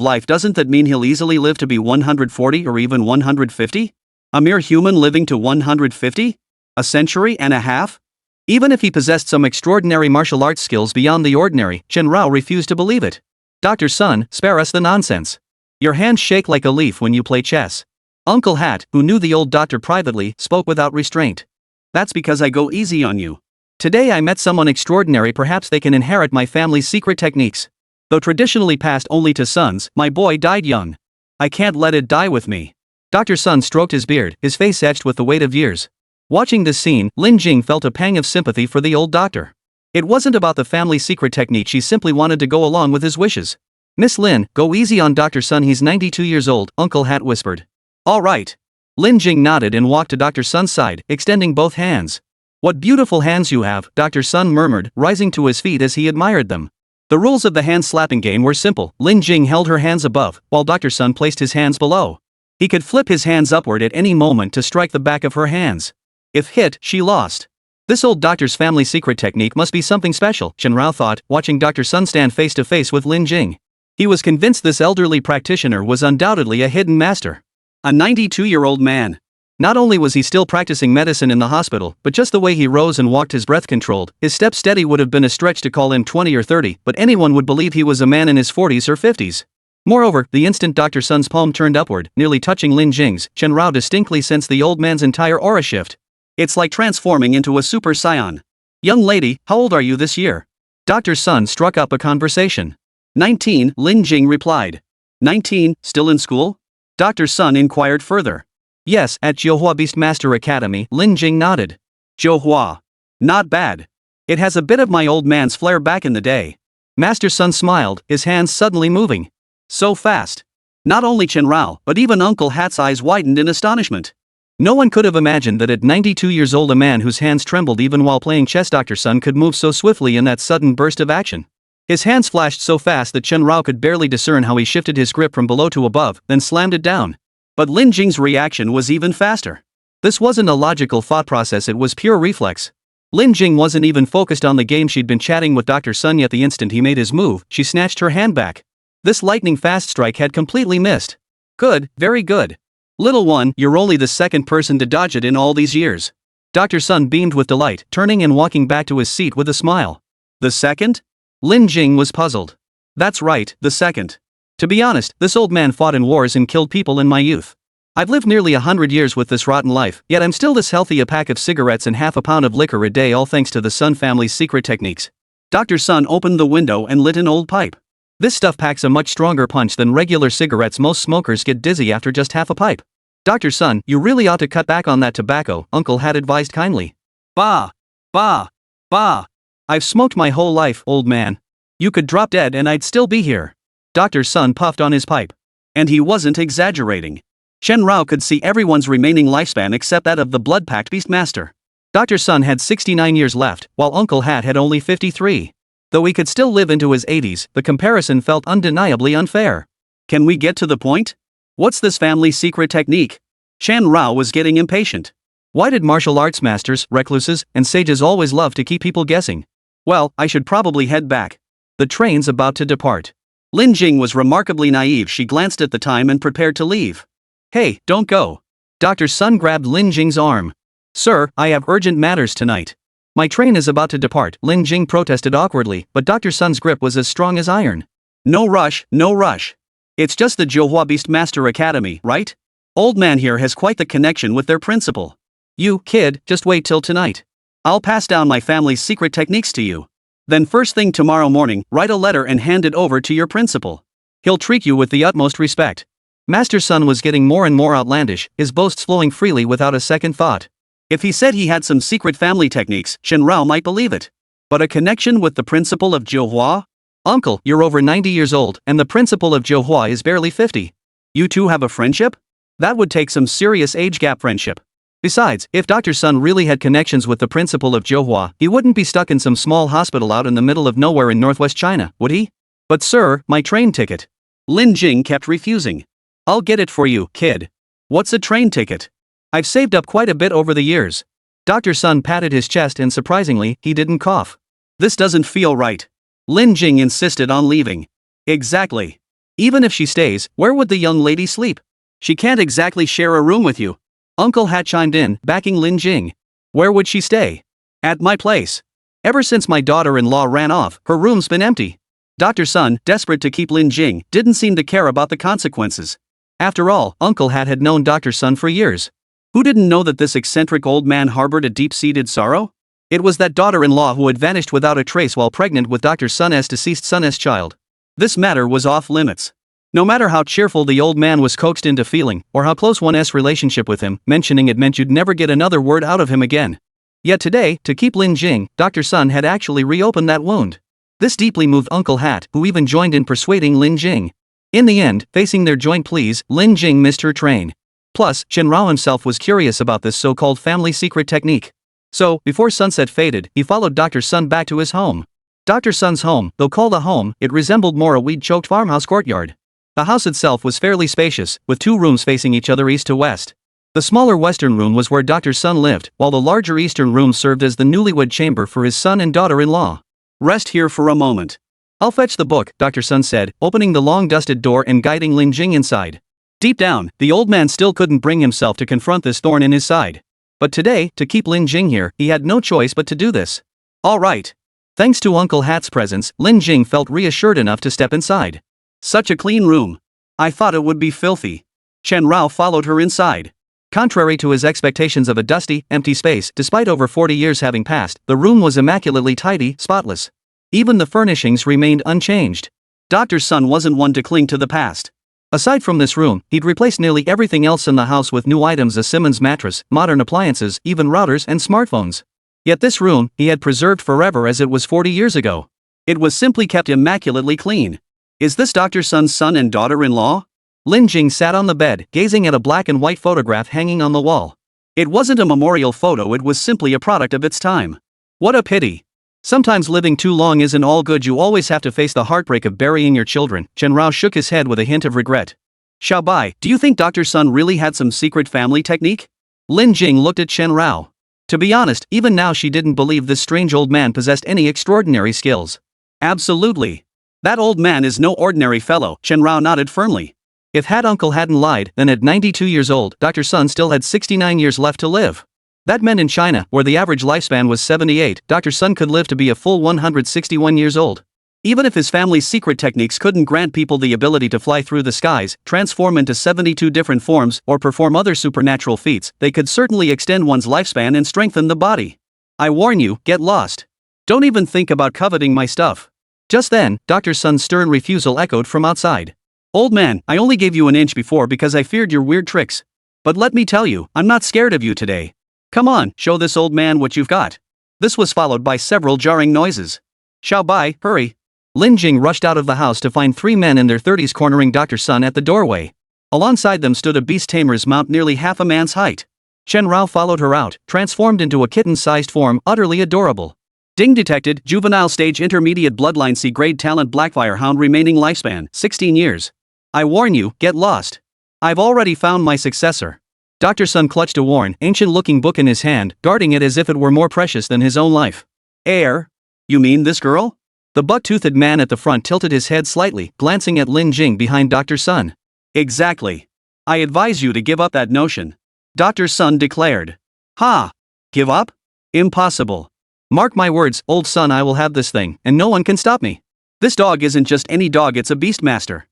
life. Doesn't that mean he'll easily live to be 140 or even 150? A mere human living to 150? A century and a half? Even if he possessed some extraordinary martial arts skills beyond the ordinary, Chen Rao refused to believe it. Dr. Sun, spare us the nonsense. Your hands shake like a leaf when you play chess. Uncle Hat, who knew the old doctor privately, spoke without restraint. That's because I go easy on you. Today I met someone extraordinary. Perhaps they can inherit my family's secret techniques. Though traditionally passed only to sons, my boy died young. I can't let it die with me. Dr. Sun stroked his beard, his face etched with the weight of years. Watching this scene, Lin Jing felt a pang of sympathy for the old doctor. It wasn't about the family's secret technique, she simply wanted to go along with his wishes. Miss Lin, go easy on Dr. Sun, he's 92 years old, Uncle Hat whispered. All right. Lin Jing nodded and walked to Dr. Sun's side, extending both hands. What beautiful hands you have, Dr. Sun murmured, rising to his feet as he admired them. The rules of the hand-slapping game were simple. Lin Jing held her hands above, while Dr. Sun placed his hands below. He could flip his hands upward at any moment to strike the back of her hands. If hit, she lost. This old doctor's family secret technique must be something special, Chen Rao thought, watching Dr. Sun stand face to face with Lin Jing. He was convinced this elderly practitioner was undoubtedly a hidden master. A 92-year-old man. Not only was he still practicing medicine in the hospital, but just the way he rose and walked, his breath controlled, his steps steady, would have been a stretch to call him 20 or 30, but anyone would believe he was a man in his 40s or 50s. Moreover, the instant Dr. Sun's palm turned upward, nearly touching Lin Jing's, Chen Rao distinctly sensed the old man's entire aura shift. It's like transforming into a super saiyan. Young lady, how old are you this year? Dr. Sun struck up a conversation. 19, Lin Jing replied. 19, still in school? Dr. Sun inquired further. Yes, at Jiuhua Beastmaster Academy, Lin Jing nodded. Jiuhua. Not bad. It has a bit of my old man's flair back in the day. Master Sun smiled, his hands suddenly moving. So fast. Not only Chen Rao, but even Uncle Hat's eyes widened in astonishment. No one could have imagined that at 92 years old a man whose hands trembled even while playing chess Dr. Sun could move so swiftly in that sudden burst of action. His hands flashed so fast that Chen Rao could barely discern how he shifted his grip from below to above, then slammed it down. But Lin Jing's reaction was even faster. This wasn't a logical thought process, it was pure reflex. Lin Jing wasn't even focused on the game. She'd been chatting with Dr. Sun, yet the instant he made his move, she snatched her hand back. This lightning-fast strike had completely missed. Good, very good. Little one, you're only the second person to dodge it in all these years. Dr. Sun beamed with delight, turning and walking back to his seat with a smile. The second? Lin Jing was puzzled. That's right, the second. To be honest, this old man fought in wars and killed people in my youth. I've lived nearly 100 years with this rotten life, yet I'm still this healthy. A pack of cigarettes and half a pound of liquor a day, all thanks to the Sun family's secret techniques. Dr. Sun opened the window and lit an old pipe. This stuff packs a much stronger punch than regular cigarettes. Most smokers get dizzy after just half a pipe. Dr. Sun, you really ought to cut back on that tobacco, Uncle had advised kindly. Bah! Bah! Bah! I've smoked my whole life, old man. You could drop dead and I'd still be here. Dr. Sun puffed on his pipe. And he wasn't exaggerating. Chen Rao could see everyone's remaining lifespan except that of the blood-packed Beastmaster. Dr. Sun had 69 years left, while Uncle Hat had only 53. Though he could still live into his 80s, the comparison felt undeniably unfair. Can we get to the point? What's this family's secret technique? Chen Rao was getting impatient. Why did martial arts masters, recluses, and sages always love to keep people guessing? Well, I should probably head back. The train's about to depart. Lin Jing was remarkably naive. She glanced at the time and prepared to leave. Hey, don't go. Dr. Sun grabbed Lin Jing's arm. Sir, I have urgent matters tonight. My train is about to depart, Lin Jing protested awkwardly, but Dr. Sun's grip was as strong as iron. No rush, no rush. It's just the Jiuhua Beastmaster Academy, right? Old man here has quite the connection with their principal. You, kid, just wait till tonight. I'll pass down my family's secret techniques to you. Then first thing tomorrow morning, write a letter and hand it over to your principal. He'll treat you with the utmost respect. Master Sun was getting more and more outlandish, his boasts flowing freely without a second thought. If he said he had some secret family techniques, Chen Rao might believe it. But a connection with the principal of Jiuhua? Uncle, you're over 90 years old, and the principal of Jiuhua is barely 50. You two have a friendship? That would take some serious age gap friendship. Besides, if Dr. Sun really had connections with the principal of Jiuhua, he wouldn't be stuck in some small hospital out in the middle of nowhere in northwest China, would he? But sir, my train ticket. Lin Jing kept refusing. I'll get it for you, kid. What's a train ticket? I've saved up quite a bit over the years. Dr. Sun patted his chest and surprisingly, he didn't cough. This doesn't feel right. Lin Jing insisted on leaving. Exactly. Even if she stays, where would the young lady sleep? She can't exactly share a room with you. Uncle Hat chimed in, backing Lin Jing. Where would she stay? At my place. Ever since my daughter-in-law ran off, her room's been empty. Dr. Sun, desperate to keep Lin Jing, didn't seem to care about the consequences. After all, Uncle Hat had known Dr. Sun for years. Who didn't know that this eccentric old man harbored a deep-seated sorrow? It was that daughter-in-law who had vanished without a trace while pregnant with Dr. Sun's deceased son's child. This matter was off limits. No matter how cheerful the old man was coaxed into feeling, or how close one's relationship with him, mentioning it meant you'd never get another word out of him again. Yet today, to keep Lin Jing, Dr. Sun had actually reopened that wound. This deeply moved Uncle Hat, who even joined in persuading Lin Jing. In the end, facing their joint pleas, Lin Jing missed her train. Plus, Chen Rao himself was curious about this so-called family secret technique. So, before sunset faded, he followed Dr. Sun back to his home. Dr. Sun's home, though called a home, it resembled more a weed-choked farmhouse courtyard. The house itself was fairly spacious, with two rooms facing each other east to west. The smaller western room was where Dr. Sun lived, while the larger eastern room served as the newlywed chamber for his son and daughter-in-law. Rest here for a moment. I'll fetch the book, Dr. Sun said, opening the long-dusted door and guiding Lin Jing inside. Deep down, the old man still couldn't bring himself to confront this thorn in his side. But today, to keep Lin Jing here, he had no choice but to do this. All right. Thanks to Uncle Hat's presence, Lin Jing felt reassured enough to step inside. Such a clean room. I thought it would be filthy. Chen Rao followed her inside. Contrary to his expectations of a dusty, empty space, despite over 40 years having passed, the room was immaculately tidy, spotless. Even the furnishings remained unchanged. Dr. Sun wasn't one to cling to the past. Aside from this room, he'd replaced nearly everything else in the house with new items: a Simmons mattress, modern appliances, even routers and smartphones. Yet this room, he had preserved forever as it was 40 years ago. It was simply kept immaculately clean. Is this Dr. Sun's son and daughter-in-law? Lin Jing sat on the bed, gazing at a black and white photograph hanging on the wall. It wasn't a memorial photo, it was simply a product of its time. What a pity. Sometimes living too long isn't all good. You always have to face the heartbreak of burying your children. Chen Rao shook his head with a hint of regret. Xiao Bai, do you think Dr. Sun really had some secret family technique? Lin Jing looked at Chen Rao. To be honest, even now she didn't believe this strange old man possessed any extraordinary skills. Absolutely. That old man is no ordinary fellow, Chen Rao nodded firmly. If uncle hadn't lied, then at 92 years old, Dr. Sun still had 69 years left to live. That meant in China, where the average lifespan was 78, Dr. Sun could live to be a full 161 years old. Even if his family's secret techniques couldn't grant people the ability to fly through the skies, transform into 72 different forms, or perform other supernatural feats, they could certainly extend one's lifespan and strengthen the body. I warn you, get lost. Don't even think about coveting my stuff. Just then, Dr. Sun's stern refusal echoed from outside. Old man, I only gave you an inch before because I feared your weird tricks. But let me tell you, I'm not scared of you today. Come on, show this old man what you've got. This was followed by several jarring noises. Xiao Bai, hurry. Lin Jing rushed out of the house to find three men in their 30s cornering Dr. Sun at the doorway. Alongside them stood a beast tamer's mount nearly half a man's height. Chen Rao followed her out, transformed into a kitten-sized form, utterly adorable. Ding detected, juvenile stage intermediate bloodline C-grade talent Blackfire Hound remaining lifespan, 16 years. I warn you, get lost. I've already found my successor. Dr. Sun clutched a worn, ancient-looking book in his hand, guarding it as if it were more precious than his own life. Heir? You mean this girl? The buck-toothed man at the front tilted his head slightly, glancing at Lin Jing behind Dr. Sun. Exactly. I advise you to give up that notion. Dr. Sun declared. Ha! Give up? Impossible. Mark my words, old son, I will have this thing, and no one can stop me. This dog isn't just any dog, it's a beastmaster.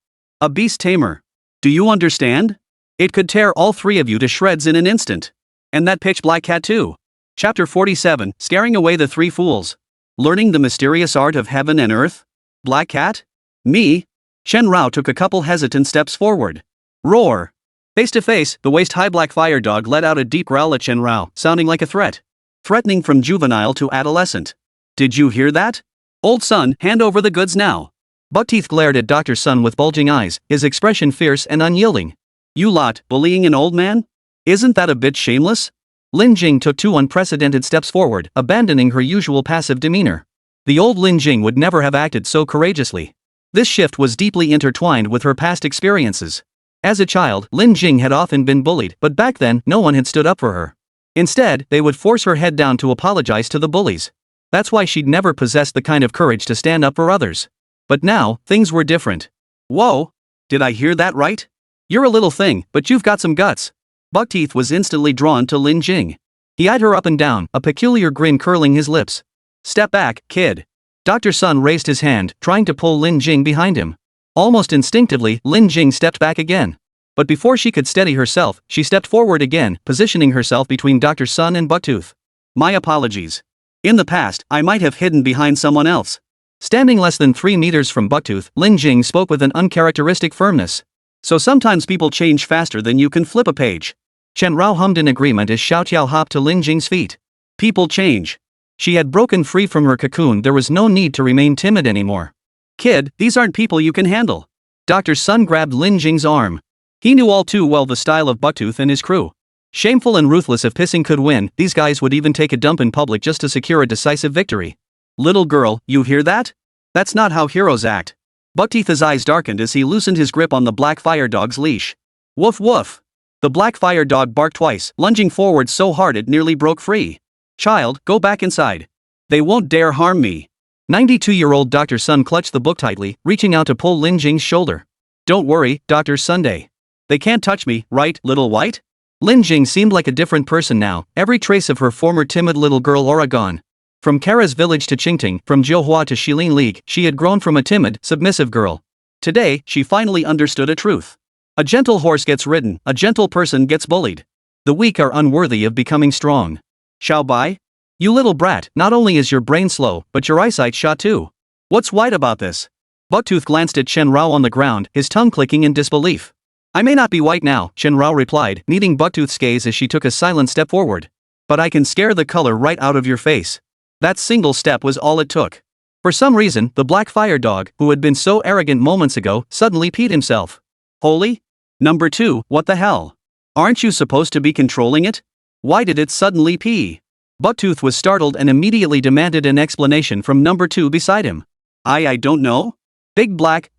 A beast tamer. Do you understand? It could tear all three of you to shreds in an instant. And that pitch black cat too. Chapter 47, Scaring Away the Three Fools. Learning the mysterious art of heaven and earth? Black cat? Me? Chen Rao took a couple hesitant steps forward. Roar. Face to face, the waist-high black fire dog let out a deep growl at Chen Rao, sounding like a threat. Threatening from juvenile to adolescent. Did you hear that? Old son, hand over the goods now. Buckteeth glared at Dr. Sun with bulging eyes, his expression fierce and unyielding. You lot, bullying an old man? Isn't that a bit shameless? Lin Jing took two unprecedented steps forward, abandoning her usual passive demeanor. The old Lin Jing would never have acted so courageously. This shift was deeply intertwined with her past experiences. As a child, Lin Jing had often been bullied, but back then, no one had stood up for her. Instead, they would force her head down to apologize to the bullies. That's why she'd never possessed the kind of courage to stand up for others. But now, things were different. Whoa! Did I hear that right? You're a little thing, but you've got some guts. Buckteeth was instantly drawn to Lin Jing. He eyed her up and down, a peculiar grin curling his lips. Step back, kid. Dr. Sun raised his hand, trying to pull Lin Jing behind him. Almost instinctively, Lin Jing stepped back again. But before she could steady herself, she stepped forward again, positioning herself between Dr. Sun and Bucktooth. My apologies. In the past, I might have hidden behind someone else. Standing less than 3 meters from Bucktooth, Lin Jing spoke with an uncharacteristic firmness. So sometimes people change faster than you can flip a page. Chen Rao hummed in agreement as Xiao Tiao hopped to Lin Jing's feet. People change. She had broken free from her cocoon, there was no need to remain timid anymore. Kid, these aren't people you can handle. Dr. Sun grabbed Lin Jing's arm. He knew all too well the style of Bucktooth and his crew. Shameful and ruthless. If pissing could win, these guys would even take a dump in public just to secure a decisive victory. Little girl, you hear that? That's not how heroes act. Buckteeth's eyes darkened as he loosened his grip on the black fire dog's leash. Woof woof. The black fire dog barked twice, lunging forward so hard it nearly broke free. Child, go back inside. They won't dare harm me. 92-year-old Dr. Sun clutched the book tightly, reaching out to pull Lin Jing's shoulder. Don't worry, Dr. Sunday. They can't touch me, right, little white? Lin Jing seemed like a different person now, every trace of her former timid little girl aura gone. From Kara's village to Qingting, from Jiuhua to Shilin League, she had grown from a timid, submissive girl. Today, she finally understood a truth. A gentle horse gets ridden, a gentle person gets bullied. The weak are unworthy of becoming strong. Xiao Bai? You little brat, not only is your brain slow, but your eyesight shot too. What's white about this? Bucktooth glanced at Chen Rao on the ground, his tongue clicking in disbelief. I may not be white now, Chen Rao replied, meeting Bucktooth's gaze as she took a silent step forward. But I can scare the color right out of your face. That single step was all it took. For some reason, the black fire dog, who had been so arrogant moments ago, suddenly peed himself. Holy? Number 2, what the hell? Aren't you supposed to be controlling it? Why did it suddenly pee? Bucktooth was startled and immediately demanded an explanation from number 2 beside him. I don't know? Big Black,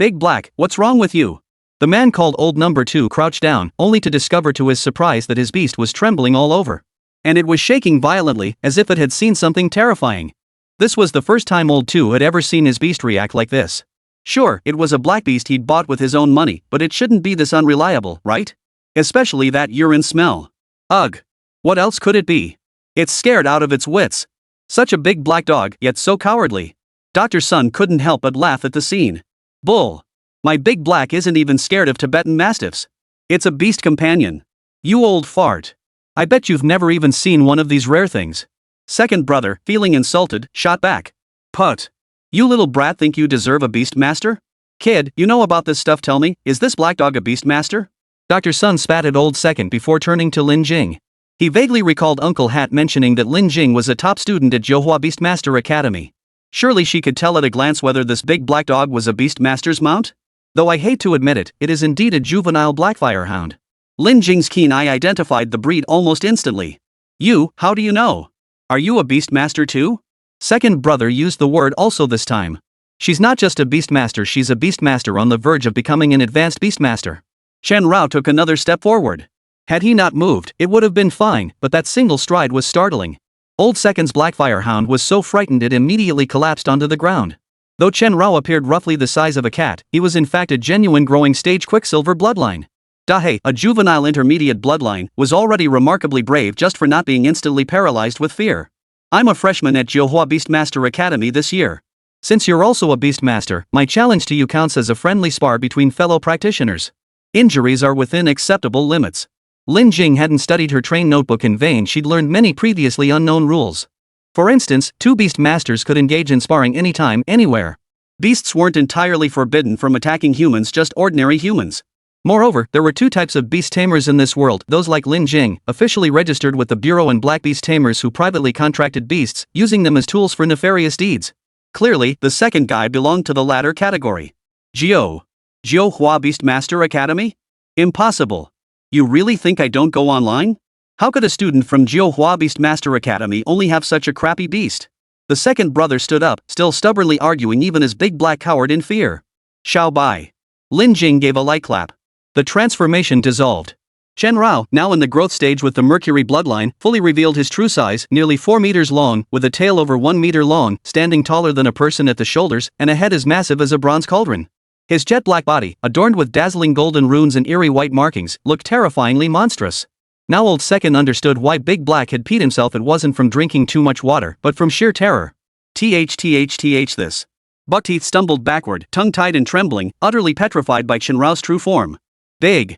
what's wrong with you? The man called old number 2 crouched down, only to discover to his surprise that his beast was trembling all over. And it was shaking violently, as if it had seen something terrifying. This was the first time old 2 had ever seen his beast react like this. Sure, it was a black beast he'd bought with his own money, but it shouldn't be this unreliable, right? Especially that urine smell. Ugh. What else could it be? It's scared out of its wits. Such a big black dog, yet so cowardly. Dr. Sun couldn't help but laugh at the scene. Bull. My Big Black isn't even scared of Tibetan mastiffs. It's a beast companion. You old fart. I bet you've never even seen one of these rare things. Second brother, feeling insulted, shot back. Put. You little brat think you deserve a beast master? Kid, you know about this stuff, tell me, is this black dog a beast master? Dr. Sun spat at old second before turning to Lin Jing. He vaguely recalled Uncle Hat mentioning that Lin Jing was a top student at Johua Beastmaster Academy. Surely she could tell at a glance whether this big black dog was a beastmaster's mount? Though I hate to admit it, it is indeed a juvenile blackfire hound. Lin Jing's keen eye identified the breed almost instantly. You, how do you know? Are you a beastmaster too? Second brother used the word also this time. She's not just a beastmaster, she's a beastmaster on the verge of becoming an advanced beastmaster. Chen Rao took another step forward. Had he not moved, it would have been fine, but that single stride was startling. Old Second's blackfire hound was so frightened it immediately collapsed onto the ground. Though Chen Rao appeared roughly the size of a cat, he was in fact a genuine growing stage Quicksilver bloodline. Dahe, a juvenile intermediate bloodline, was already remarkably brave just for not being instantly paralyzed with fear. I'm a freshman at Johua Beastmaster Academy this year. Since you're also a beastmaster, my challenge to you counts as a friendly spar between fellow practitioners. Injuries are within acceptable limits. Lin Jing hadn't studied her train notebook in vain, she'd learned many previously unknown rules. For instance, 2 beast masters could engage in sparring anytime, anywhere. Beasts weren't entirely forbidden from attacking humans, just ordinary humans. Moreover, there were 2 types of beast tamers in this world, those like Lin Jing, officially registered with the Bureau, and black beast tamers who privately contracted beasts, using them as tools for nefarious deeds. Clearly, the second guy belonged to the latter category. Johua Beastmaster Academy? Impossible. You really think I don't go online? How could a student from Johua Beastmaster Academy only have such a crappy beast? The second brother stood up, still stubbornly arguing even as Big Black cowered in fear. Xiao Bai. Lin Jing gave a light clap. The transformation dissolved. Chen Rao, now in the growth stage with the Mercury bloodline, fully revealed his true size, nearly 4 meters long, with a tail over 1 meter long, standing taller than a person at the shoulders, and a head as massive as a bronze cauldron. His jet black body, adorned with dazzling golden runes and eerie white markings, looked terrifyingly monstrous. Now old Second understood why Big Black had peed himself. It wasn't from drinking too much water, but from sheer terror. This. Buckteeth stumbled backward, tongue-tied and trembling, utterly petrified by Chen Rao's true form. Big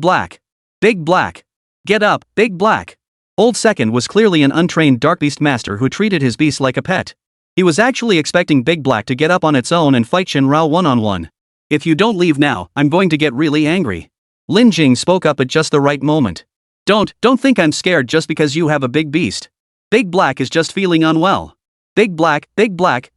Black. Get up, Big Black. Old Second was clearly an untrained dark beast master who treated his beast like a pet. He was actually expecting Big Black to get up on its own and fight Chen Rao one-on-one. If you don't leave now, I'm going to get really angry. Lin Jing spoke up at just the right moment. Don't think I'm scared just because you have a big beast. Big Black is just feeling unwell. Big Black,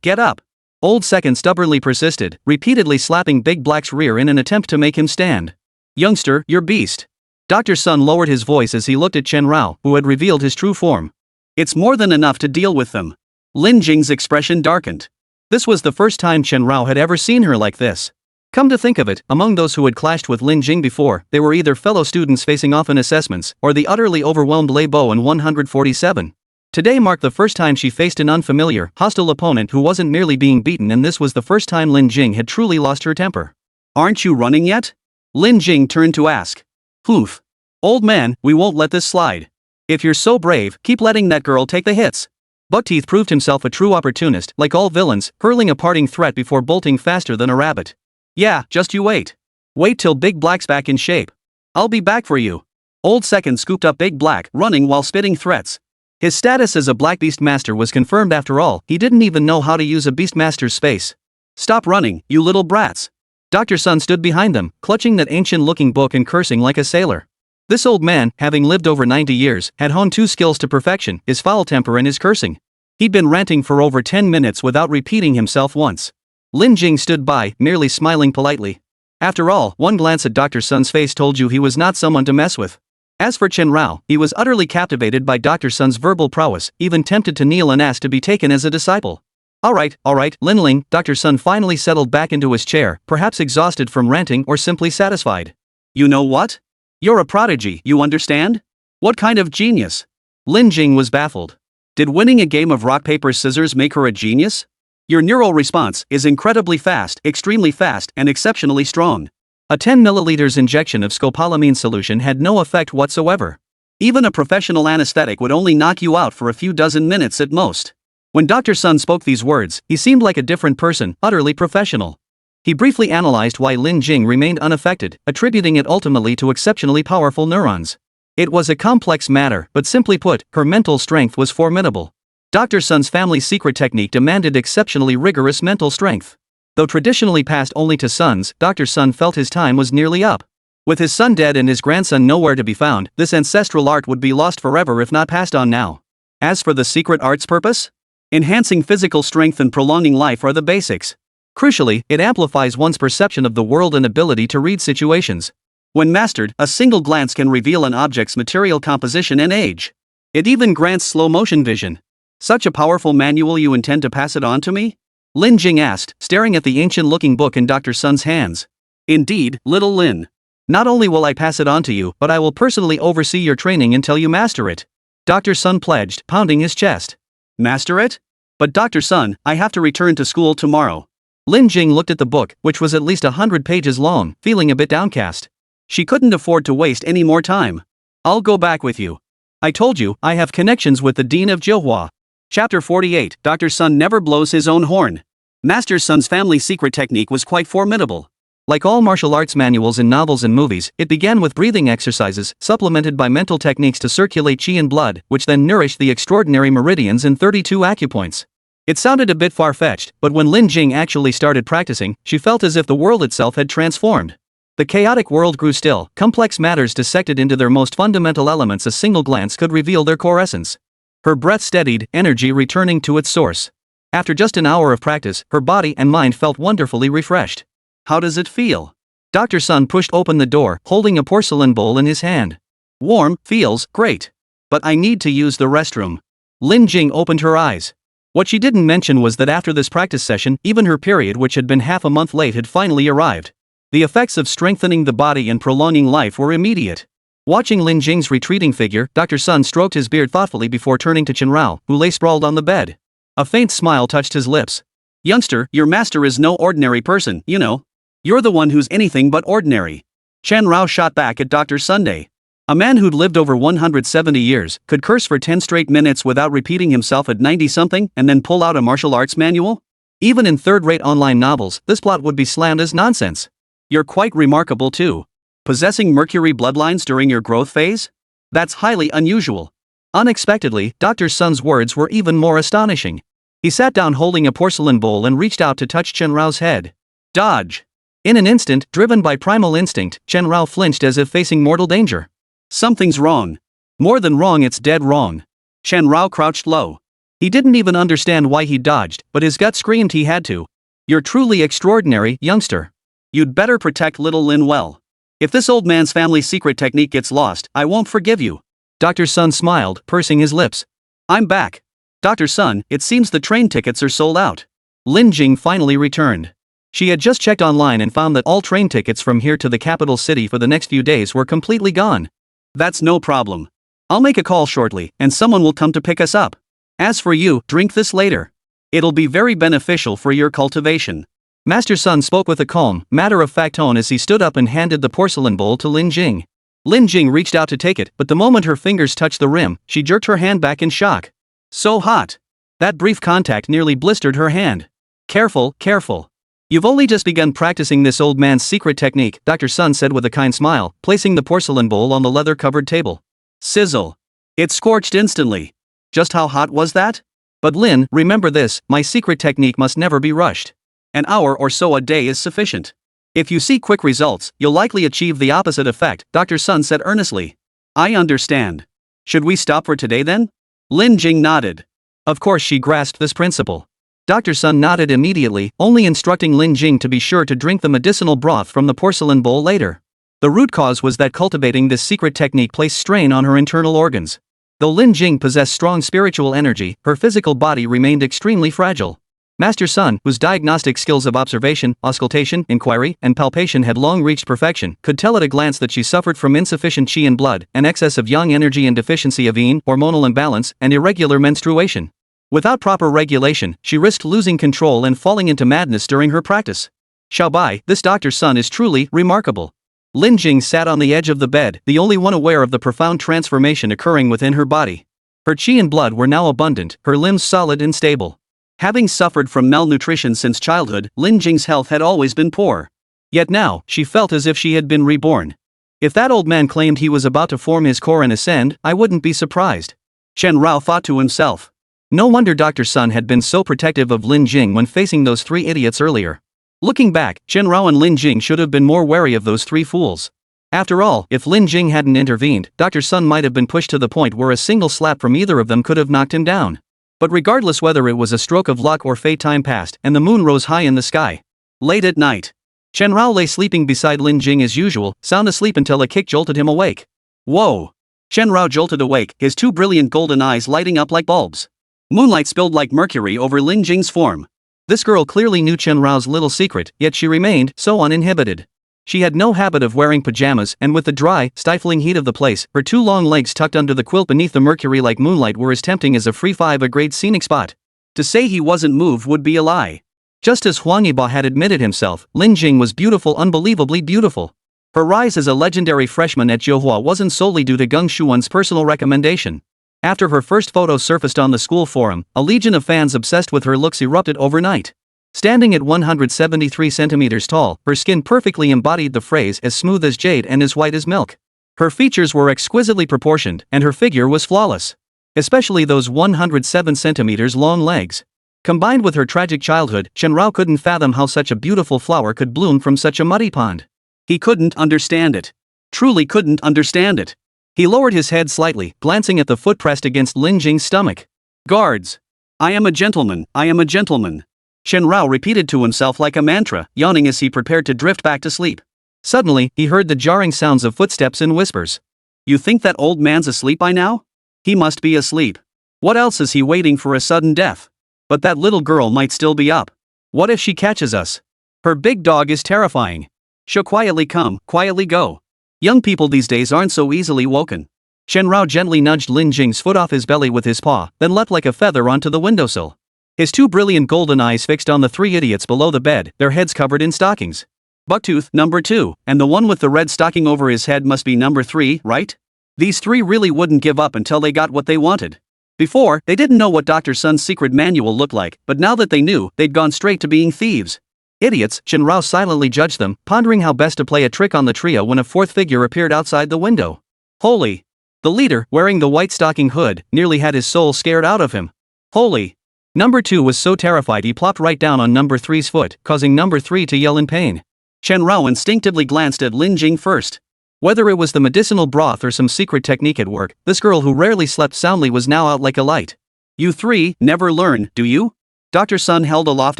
get up. Old Second stubbornly persisted, repeatedly slapping Big Black's rear in an attempt to make him stand. Youngster, you're beast. Dr. Sun lowered his voice as he looked at Chen Rao, who had revealed his true form. It's more than enough to deal with them. Lin Jing's expression darkened. This was the first time Chen Rao had ever seen her like this. Come to think of it, among those who had clashed with Lin Jing before, they were either fellow students facing off in assessments, or the utterly overwhelmed Lei Bo in 147. Today marked the first time she faced an unfamiliar, hostile opponent who wasn't merely being beaten, and this was the first time Lin Jing had truly lost her temper. Aren't you running yet? Lin Jing turned to ask. Oof. Old man, we won't let this slide. If you're so brave, keep letting that girl take the hits. Buckteeth proved himself a true opportunist, like all villains, hurling a parting threat before bolting faster than a rabbit. Yeah, just you wait. Wait till Big Black's back in shape. I'll be back for you. Old Second scooped up Big Black, running while spitting threats. His status as a Black Beast Master was confirmed after all, he didn't even know how to use a Beastmaster's space. Stop running, you little brats. Dr. Sun stood behind them, clutching that ancient-looking book and cursing like a sailor. This old man, having lived over 90 years, had honed two skills to perfection, his foul temper and his cursing. He'd been ranting for over 10 minutes without repeating himself once. Lin Jing stood by, merely smiling politely. After all, one glance at Dr. Sun's face told you he was not someone to mess with. As for Chen Rao, he was utterly captivated by Dr. Sun's verbal prowess, even tempted to kneel and ask to be taken as a disciple. All right, Lin Ling. Dr. Sun finally settled back into his chair, perhaps exhausted from ranting or simply satisfied. You know what? You're a prodigy, you understand? What kind of genius? Lin Jing was baffled. Did winning a game of rock paper scissors make her a genius? Your neural response is incredibly fast, extremely fast, and exceptionally strong. A 10 milliliters injection of scopolamine solution had no effect whatsoever. Even a professional anesthetic would only knock you out for a few dozen minutes at most. When Dr. Sun spoke these words, he seemed like a different person, utterly professional. He briefly analyzed why Lin Jing remained unaffected, attributing it ultimately to exceptionally powerful neurons. It was a complex matter, but simply put, her mental strength was formidable. Dr. Sun's family secret technique demanded exceptionally rigorous mental strength. Though traditionally passed only to sons, Dr. Sun felt his time was nearly up. With his son dead and his grandson nowhere to be found, this ancestral art would be lost forever if not passed on now. As for the secret art's purpose? Enhancing physical strength and prolonging life are the basics. Crucially, it amplifies one's perception of the world and ability to read situations. When mastered, a single glance can reveal an object's material composition and age. It even grants slow-motion vision. Such a powerful manual, you intend to pass it on to me? Lin Jing asked, staring at the ancient-looking book in Dr. Sun's hands. Indeed, little Lin. Not only will I pass it on to you, but I will personally oversee your training until you master it. Dr. Sun pledged, pounding his chest. Master it? But Dr. Sun, I have to return to school tomorrow. Lin Jing looked at the book, which was at least 100 pages long, feeling a bit downcast. She couldn't afford to waste any more time. I'll go back with you. I told you, I have connections with the Dean of Jilhua. Chapter 48. Dr. Sun never blows his own horn. Master Sun's family secret technique was quite formidable. Like all martial arts manuals in novels and movies, it began with breathing exercises, supplemented by mental techniques to circulate qi and blood, which then nourished the extraordinary meridians in 32 acupoints. It sounded a bit far-fetched, but when Lin Jing actually started practicing, she felt as if the world itself had transformed. The chaotic world grew still, complex matters dissected into their most fundamental elements. A single glance could reveal their core essence. Her breath steadied, energy returning to its source. After just an hour of practice, her body and mind felt wonderfully refreshed. How does it feel? Dr. Sun pushed open the door, holding a porcelain bowl in his hand. Warm, feels great. But I need to use the restroom. Lin Jing opened her eyes. What she didn't mention was that after this practice session, even her period, which had been half a month late, had finally arrived. The effects of strengthening the body and prolonging life were immediate. Watching Lin Jing's retreating figure, Dr. Sun stroked his beard thoughtfully before turning to Chen Rao, who lay sprawled on the bed. A faint smile touched his lips. Youngster, your master is no ordinary person, you know. You're the one who's anything but ordinary. Chen Rao shot back at Dr. Sunday. A man who'd lived over 170 years, could curse for 10 straight minutes without repeating himself at 90-something, and then pull out a martial arts manual? Even in third-rate online novels, this plot would be slammed as nonsense. You're quite remarkable too. Possessing Mercury bloodlines during your growth phase? That's highly unusual. Unexpectedly, Dr. Sun's words were even more astonishing. He sat down holding a porcelain bowl and reached out to touch Chen Rao's head. Dodge! In an instant, driven by primal instinct, Chen Rao flinched as if facing mortal danger. Something's wrong. More than wrong, it's dead wrong. Chen Rao crouched low. He didn't even understand why he dodged, but his gut screamed he had to. You're truly extraordinary, youngster. You'd better protect little Lin well. If this old man's family secret technique gets lost, I won't forgive you. Dr. Sun smiled, pursing his lips. I'm back. Dr. Sun, it seems the train tickets are sold out. Lin Jing finally returned. She had just checked online and found that all train tickets from here to the capital city for the next few days were completely gone. That's no problem. I'll make a call shortly, and someone will come to pick us up. As for you, drink this later. It'll be very beneficial for your cultivation. Master Sun spoke with a calm, matter-of-fact tone as he stood up and handed the porcelain bowl to Lin Jing. Lin Jing reached out to take it, but the moment her fingers touched the rim, she jerked her hand back in shock. So hot. That brief contact nearly blistered her hand. Careful, careful. You've only just begun practicing this old man's secret technique, Dr. Sun said with a kind smile, placing the porcelain bowl on the leather-covered table. Sizzle. It scorched instantly. Just how hot was that? But Lin, remember this, my secret technique must never be rushed. An hour or so a day is sufficient. If you see quick results, you'll likely achieve the opposite effect, Dr. Sun said earnestly. I understand. Should we stop for today then? Lin Jing nodded. Of course she grasped this principle. Dr. Sun nodded immediately, only instructing Lin Jing to be sure to drink the medicinal broth from the porcelain bowl later. The root cause was that cultivating this secret technique placed strain on her internal organs. Though Lin Jing possessed strong spiritual energy, her physical body remained extremely fragile. Master Sun, whose diagnostic skills of observation, auscultation, inquiry, and palpation had long reached perfection, could tell at a glance that she suffered from insufficient qi in blood, an excess of yang energy and deficiency of yin, hormonal imbalance, and irregular menstruation. Without proper regulation, she risked losing control and falling into madness during her practice. Xiaobai, this Dr. Sun is truly remarkable. Lin Jing sat on the edge of the bed, the only one aware of the profound transformation occurring within her body. Her qi and blood were now abundant, her limbs solid and stable. Having suffered from malnutrition since childhood, Lin Jing's health had always been poor. Yet now, she felt as if she had been reborn. If that old man claimed he was about to form his core and ascend, I wouldn't be surprised. Chen Rao thought to himself. No wonder Dr. Sun had been so protective of Lin Jing when facing those three idiots earlier. Looking back, Chen Rao and Lin Jing should have been more wary of those three fools. After all, if Lin Jing hadn't intervened, Dr. Sun might have been pushed to the point where a single slap from either of them could have knocked him down. But regardless whether it was a stroke of luck or fate, time passed, and the moon rose high in the sky. Late at night, Chen Rao lay sleeping beside Lin Jing as usual, sound asleep until a kick jolted him awake. Whoa! Chen Rao jolted awake, his two brilliant golden eyes lighting up like bulbs. Moonlight spilled like mercury over Lin Jing's form. This girl clearly knew Chen Rao's little secret, yet she remained so uninhibited. She had no habit of wearing pajamas, and with the dry, stifling heat of the place, her two long legs tucked under the quilt beneath the mercury like moonlight were as tempting as a free 5-grade scenic spot. To say he wasn't moved would be a lie. Just as Huang Yiba had admitted himself, Lin Jing was beautiful, unbelievably beautiful. Her rise as a legendary freshman at Johua wasn't solely due to Geng Shuan's personal recommendation. After her first photo surfaced on the school forum, a legion of fans obsessed with her looks erupted overnight. Standing at 173 centimeters tall, her skin perfectly embodied the phrase as smooth as jade and as white as milk. Her features were exquisitely proportioned, and her figure was flawless. Especially those 107 centimeters long legs. Combined with her tragic childhood, Chen Rao couldn't fathom how such a beautiful flower could bloom from such a muddy pond. He couldn't understand it. Truly couldn't understand it. He lowered his head slightly, glancing at the foot pressed against Lin Jing's stomach. Guards! I am a gentleman, I am a gentleman. Chen Rao repeated to himself like a mantra, yawning as he prepared to drift back to sleep. Suddenly, he heard the jarring sounds of footsteps and whispers. You think that old man's asleep by now? He must be asleep. What else is he waiting for, a sudden death? But that little girl might still be up. What if she catches us? Her big dog is terrifying. She'll quietly come, quietly go. Young people these days aren't so easily woken. Chen Rao gently nudged Lin Jing's foot off his belly with his paw, then leapt like a feather onto the windowsill. His two brilliant golden eyes fixed on the three idiots below the bed, their heads covered in stockings. Bucktooth, number 2, and the one with the red stocking over his head must be number 3, right? These three really wouldn't give up until they got what they wanted. Before, they didn't know what Dr. Sun's secret manual looked like, but now that they knew, they'd gone straight to being thieves. Idiots, Chen Rao silently judged them, pondering how best to play a trick on the trio when a fourth figure appeared outside the window. Holy! The leader, wearing the white stocking hood, nearly had his soul scared out of him. Holy! Number 2 was so terrified he plopped right down on number 3's foot, causing number 3 to yell in pain. Chen Rao instinctively glanced at Lin Jing first. Whether it was the medicinal broth or some secret technique at work, this girl who rarely slept soundly was now out like a light. You three never learn, do you? Dr. Sun held aloft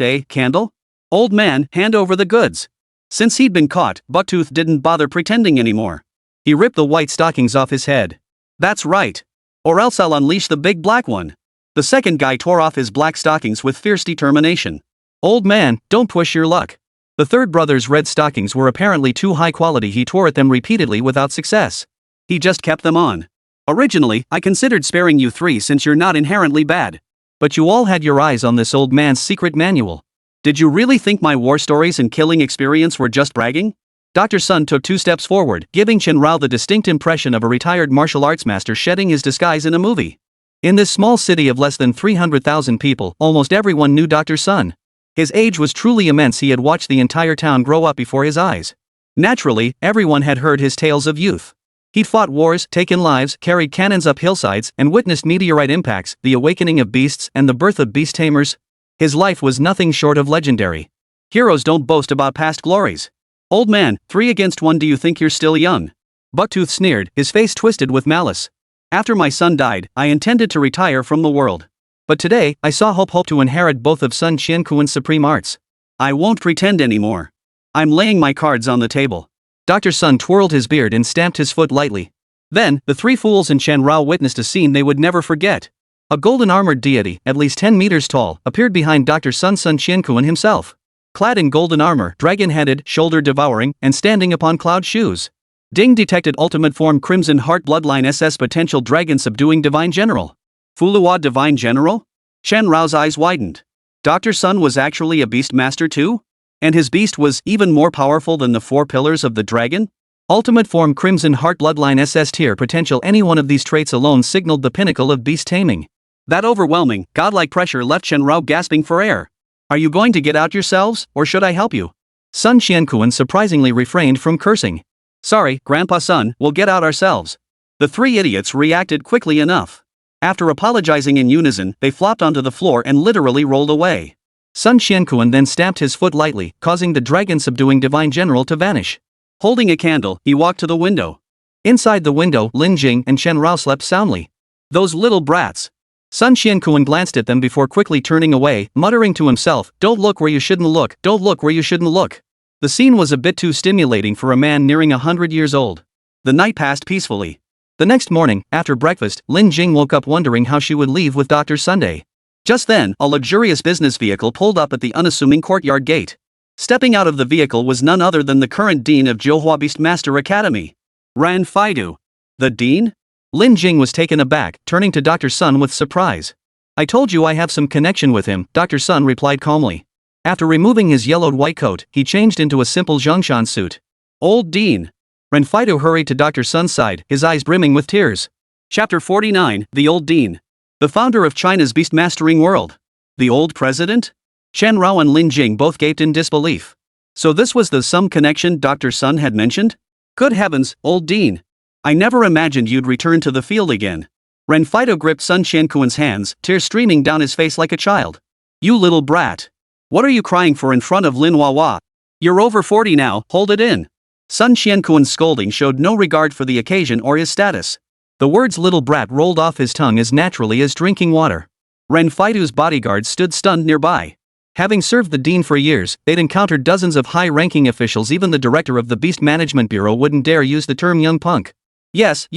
a candle? Old man, hand over the goods. Since he'd been caught, Bucktooth didn't bother pretending anymore. He ripped the white stockings off his head. That's right. Or else I'll unleash the big black one. The second guy tore off his black stockings with fierce determination. Old man, don't push your luck. The third brother's red stockings were apparently too high quality. He tore at them repeatedly without success. He just kept them on. Originally, I considered sparing you three since you're not inherently bad. But you all had your eyes on this old man's secret manual. Did you really think my war stories and killing experience were just bragging? Dr. Sun took 2 steps forward, giving Chen Rao the distinct impression of a retired martial arts master shedding his disguise in a movie. In this small city of less than 300,000 people, almost everyone knew Dr. Sun. His age was truly immense. He had watched the entire town grow up before his eyes. Naturally, everyone had heard his tales of youth. He'd fought wars, taken lives, carried cannons up hillsides, and witnessed meteorite impacts, the awakening of beasts, and the birth of beast tamers. His life was nothing short of legendary. Heroes don't boast about past glories. Old man, 3 against 1, do you think you're still young? Bucktooth sneered, his face twisted with malice. After my son died, I intended to retire from the world. But today, I saw hope to inherit both of Sun Qiankuan's supreme arts. I won't pretend anymore. I'm laying my cards on the table. Dr. Sun twirled his beard and stamped his foot lightly. Then, the 3 fools and Shen Rao witnessed a scene they would never forget. A golden-armored deity, at least 10 meters tall, appeared behind Dr. Sun Qiankuan himself. Clad in golden armor, dragon-headed, shoulder-devouring, and standing upon cloud shoes. Ding detected ultimate form Crimson Heart Bloodline SS potential dragon subduing Divine General. Fulua Divine General? Shen Rao's eyes widened. Dr. Sun was actually a beast master too? And his beast was even more powerful than the 4 pillars of the dragon? Ultimate form Crimson Heart Bloodline SS tier potential. Any one of these traits alone signaled the pinnacle of beast taming. That overwhelming, godlike pressure left Shen Rao gasping for air. Are you going to get out yourselves, or should I help you? Sun Qiankuan surprisingly refrained from cursing. Sorry, Grandpa Sun, we'll get out ourselves. The 3 idiots reacted quickly enough. After apologizing in unison, they flopped onto the floor and literally rolled away. Sun Qiankuan then stamped his foot lightly, causing the dragon-subduing Divine General to vanish. Holding a candle, he walked to the window. Inside the window, Lin Jing and Shen Rao slept soundly. Those little brats. Sun Qiankuan glanced at them before quickly turning away, muttering to himself, "Don't look where you shouldn't look, don't look where you shouldn't look." The scene was a bit too stimulating for a man nearing 100 years old. The night passed peacefully. The next morning, after breakfast, Lin Jing woke up wondering how she would leave with Dr. Sunday. Just then, a luxurious business vehicle pulled up at the unassuming courtyard gate. Stepping out of the vehicle was none other than the current dean of Johua Beastmaster Academy. Ran Faidu. The dean? Lin Jing was taken aback, turning to Dr. Sun with surprise. I told you I have some connection with him, Dr. Sun replied calmly. After removing his yellowed white coat, he changed into a simple Zhongshan suit. Old dean. Ren Faidu hurried to Dr. Sun's side, his eyes brimming with tears. Chapter 49, The Old Dean. The founder of China's beast-mastering world. The old president? Shen Rao and Lin Jing both gaped in disbelief. So this was the some connection Dr. Sun had mentioned? Good heavens, old dean. I never imagined you'd return to the field again. Ren Faidu gripped Sun Qiankuan's hands, tears streaming down his face like a child. You little brat. What are you crying for in front of Lin Wawa? You're over 40 now, hold it in. Sun Qiankuan's scolding showed no regard for the occasion or his status. The words little brat rolled off his tongue as naturally as drinking water. Ren Faidu's bodyguards stood stunned nearby. Having served the dean for years, they'd encountered dozens of high-ranking officials. Even the director of the Beast Management Bureau wouldn't dare use the term young punk. Yes.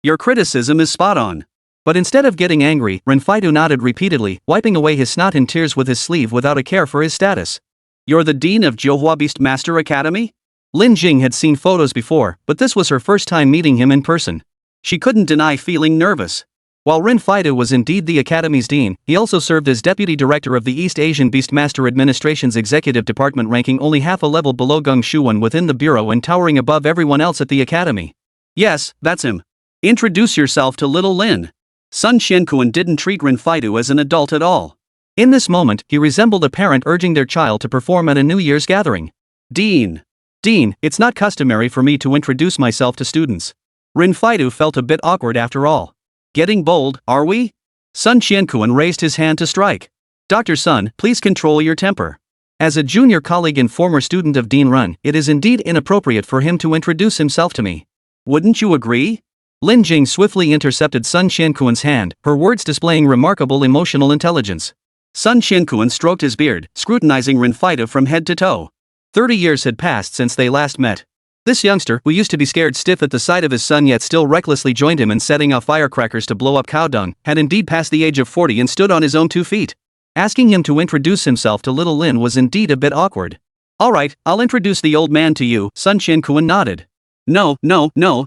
Your criticism is spot on. But instead of getting angry, Ren Faidu nodded repeatedly, wiping away his snot and tears with his sleeve without a care for his status. You're the dean of Johua Beastmaster Academy? Lin Jing had seen photos before, but this was her first time meeting him in person. She couldn't deny feeling nervous. While Ren Faidu was indeed the Academy's dean, he also served as deputy director of the East Asian Beastmaster Administration's executive department, ranking only half a level below Geng Shuan within the bureau and towering above everyone else at the Academy. Yes, that's him. Introduce yourself to little Lin. Sun Qiankuan didn't treat Ren Faidu as an adult at all. In this moment, he resembled a parent urging their child to perform at a New Year's gathering. Dean, it's not customary for me to introduce myself to students. Ren Faidu felt a bit awkward after all. Getting bold, are we? Sun Qiankuan raised his hand to strike. Dr. Sun, please control your temper. As a junior colleague and former student of Dean Run, it is indeed inappropriate for him to introduce himself to me. Wouldn't you agree? Lin Jing swiftly intercepted Sun Qiankuan's hand, her words displaying remarkable emotional intelligence. Sun Qiankuan stroked his beard, scrutinizing Ren Faidu from head to toe. 30 years had passed since they last met. This youngster, who used to be scared stiff at the sight of his son yet still recklessly joined him in setting off firecrackers to blow up cow dung, had indeed passed the age of 40 and stood on his own 2 feet. Asking him to introduce himself to little Lin was indeed a bit awkward. Alright, I'll introduce the old man to you, Sun Qiankuan nodded. No,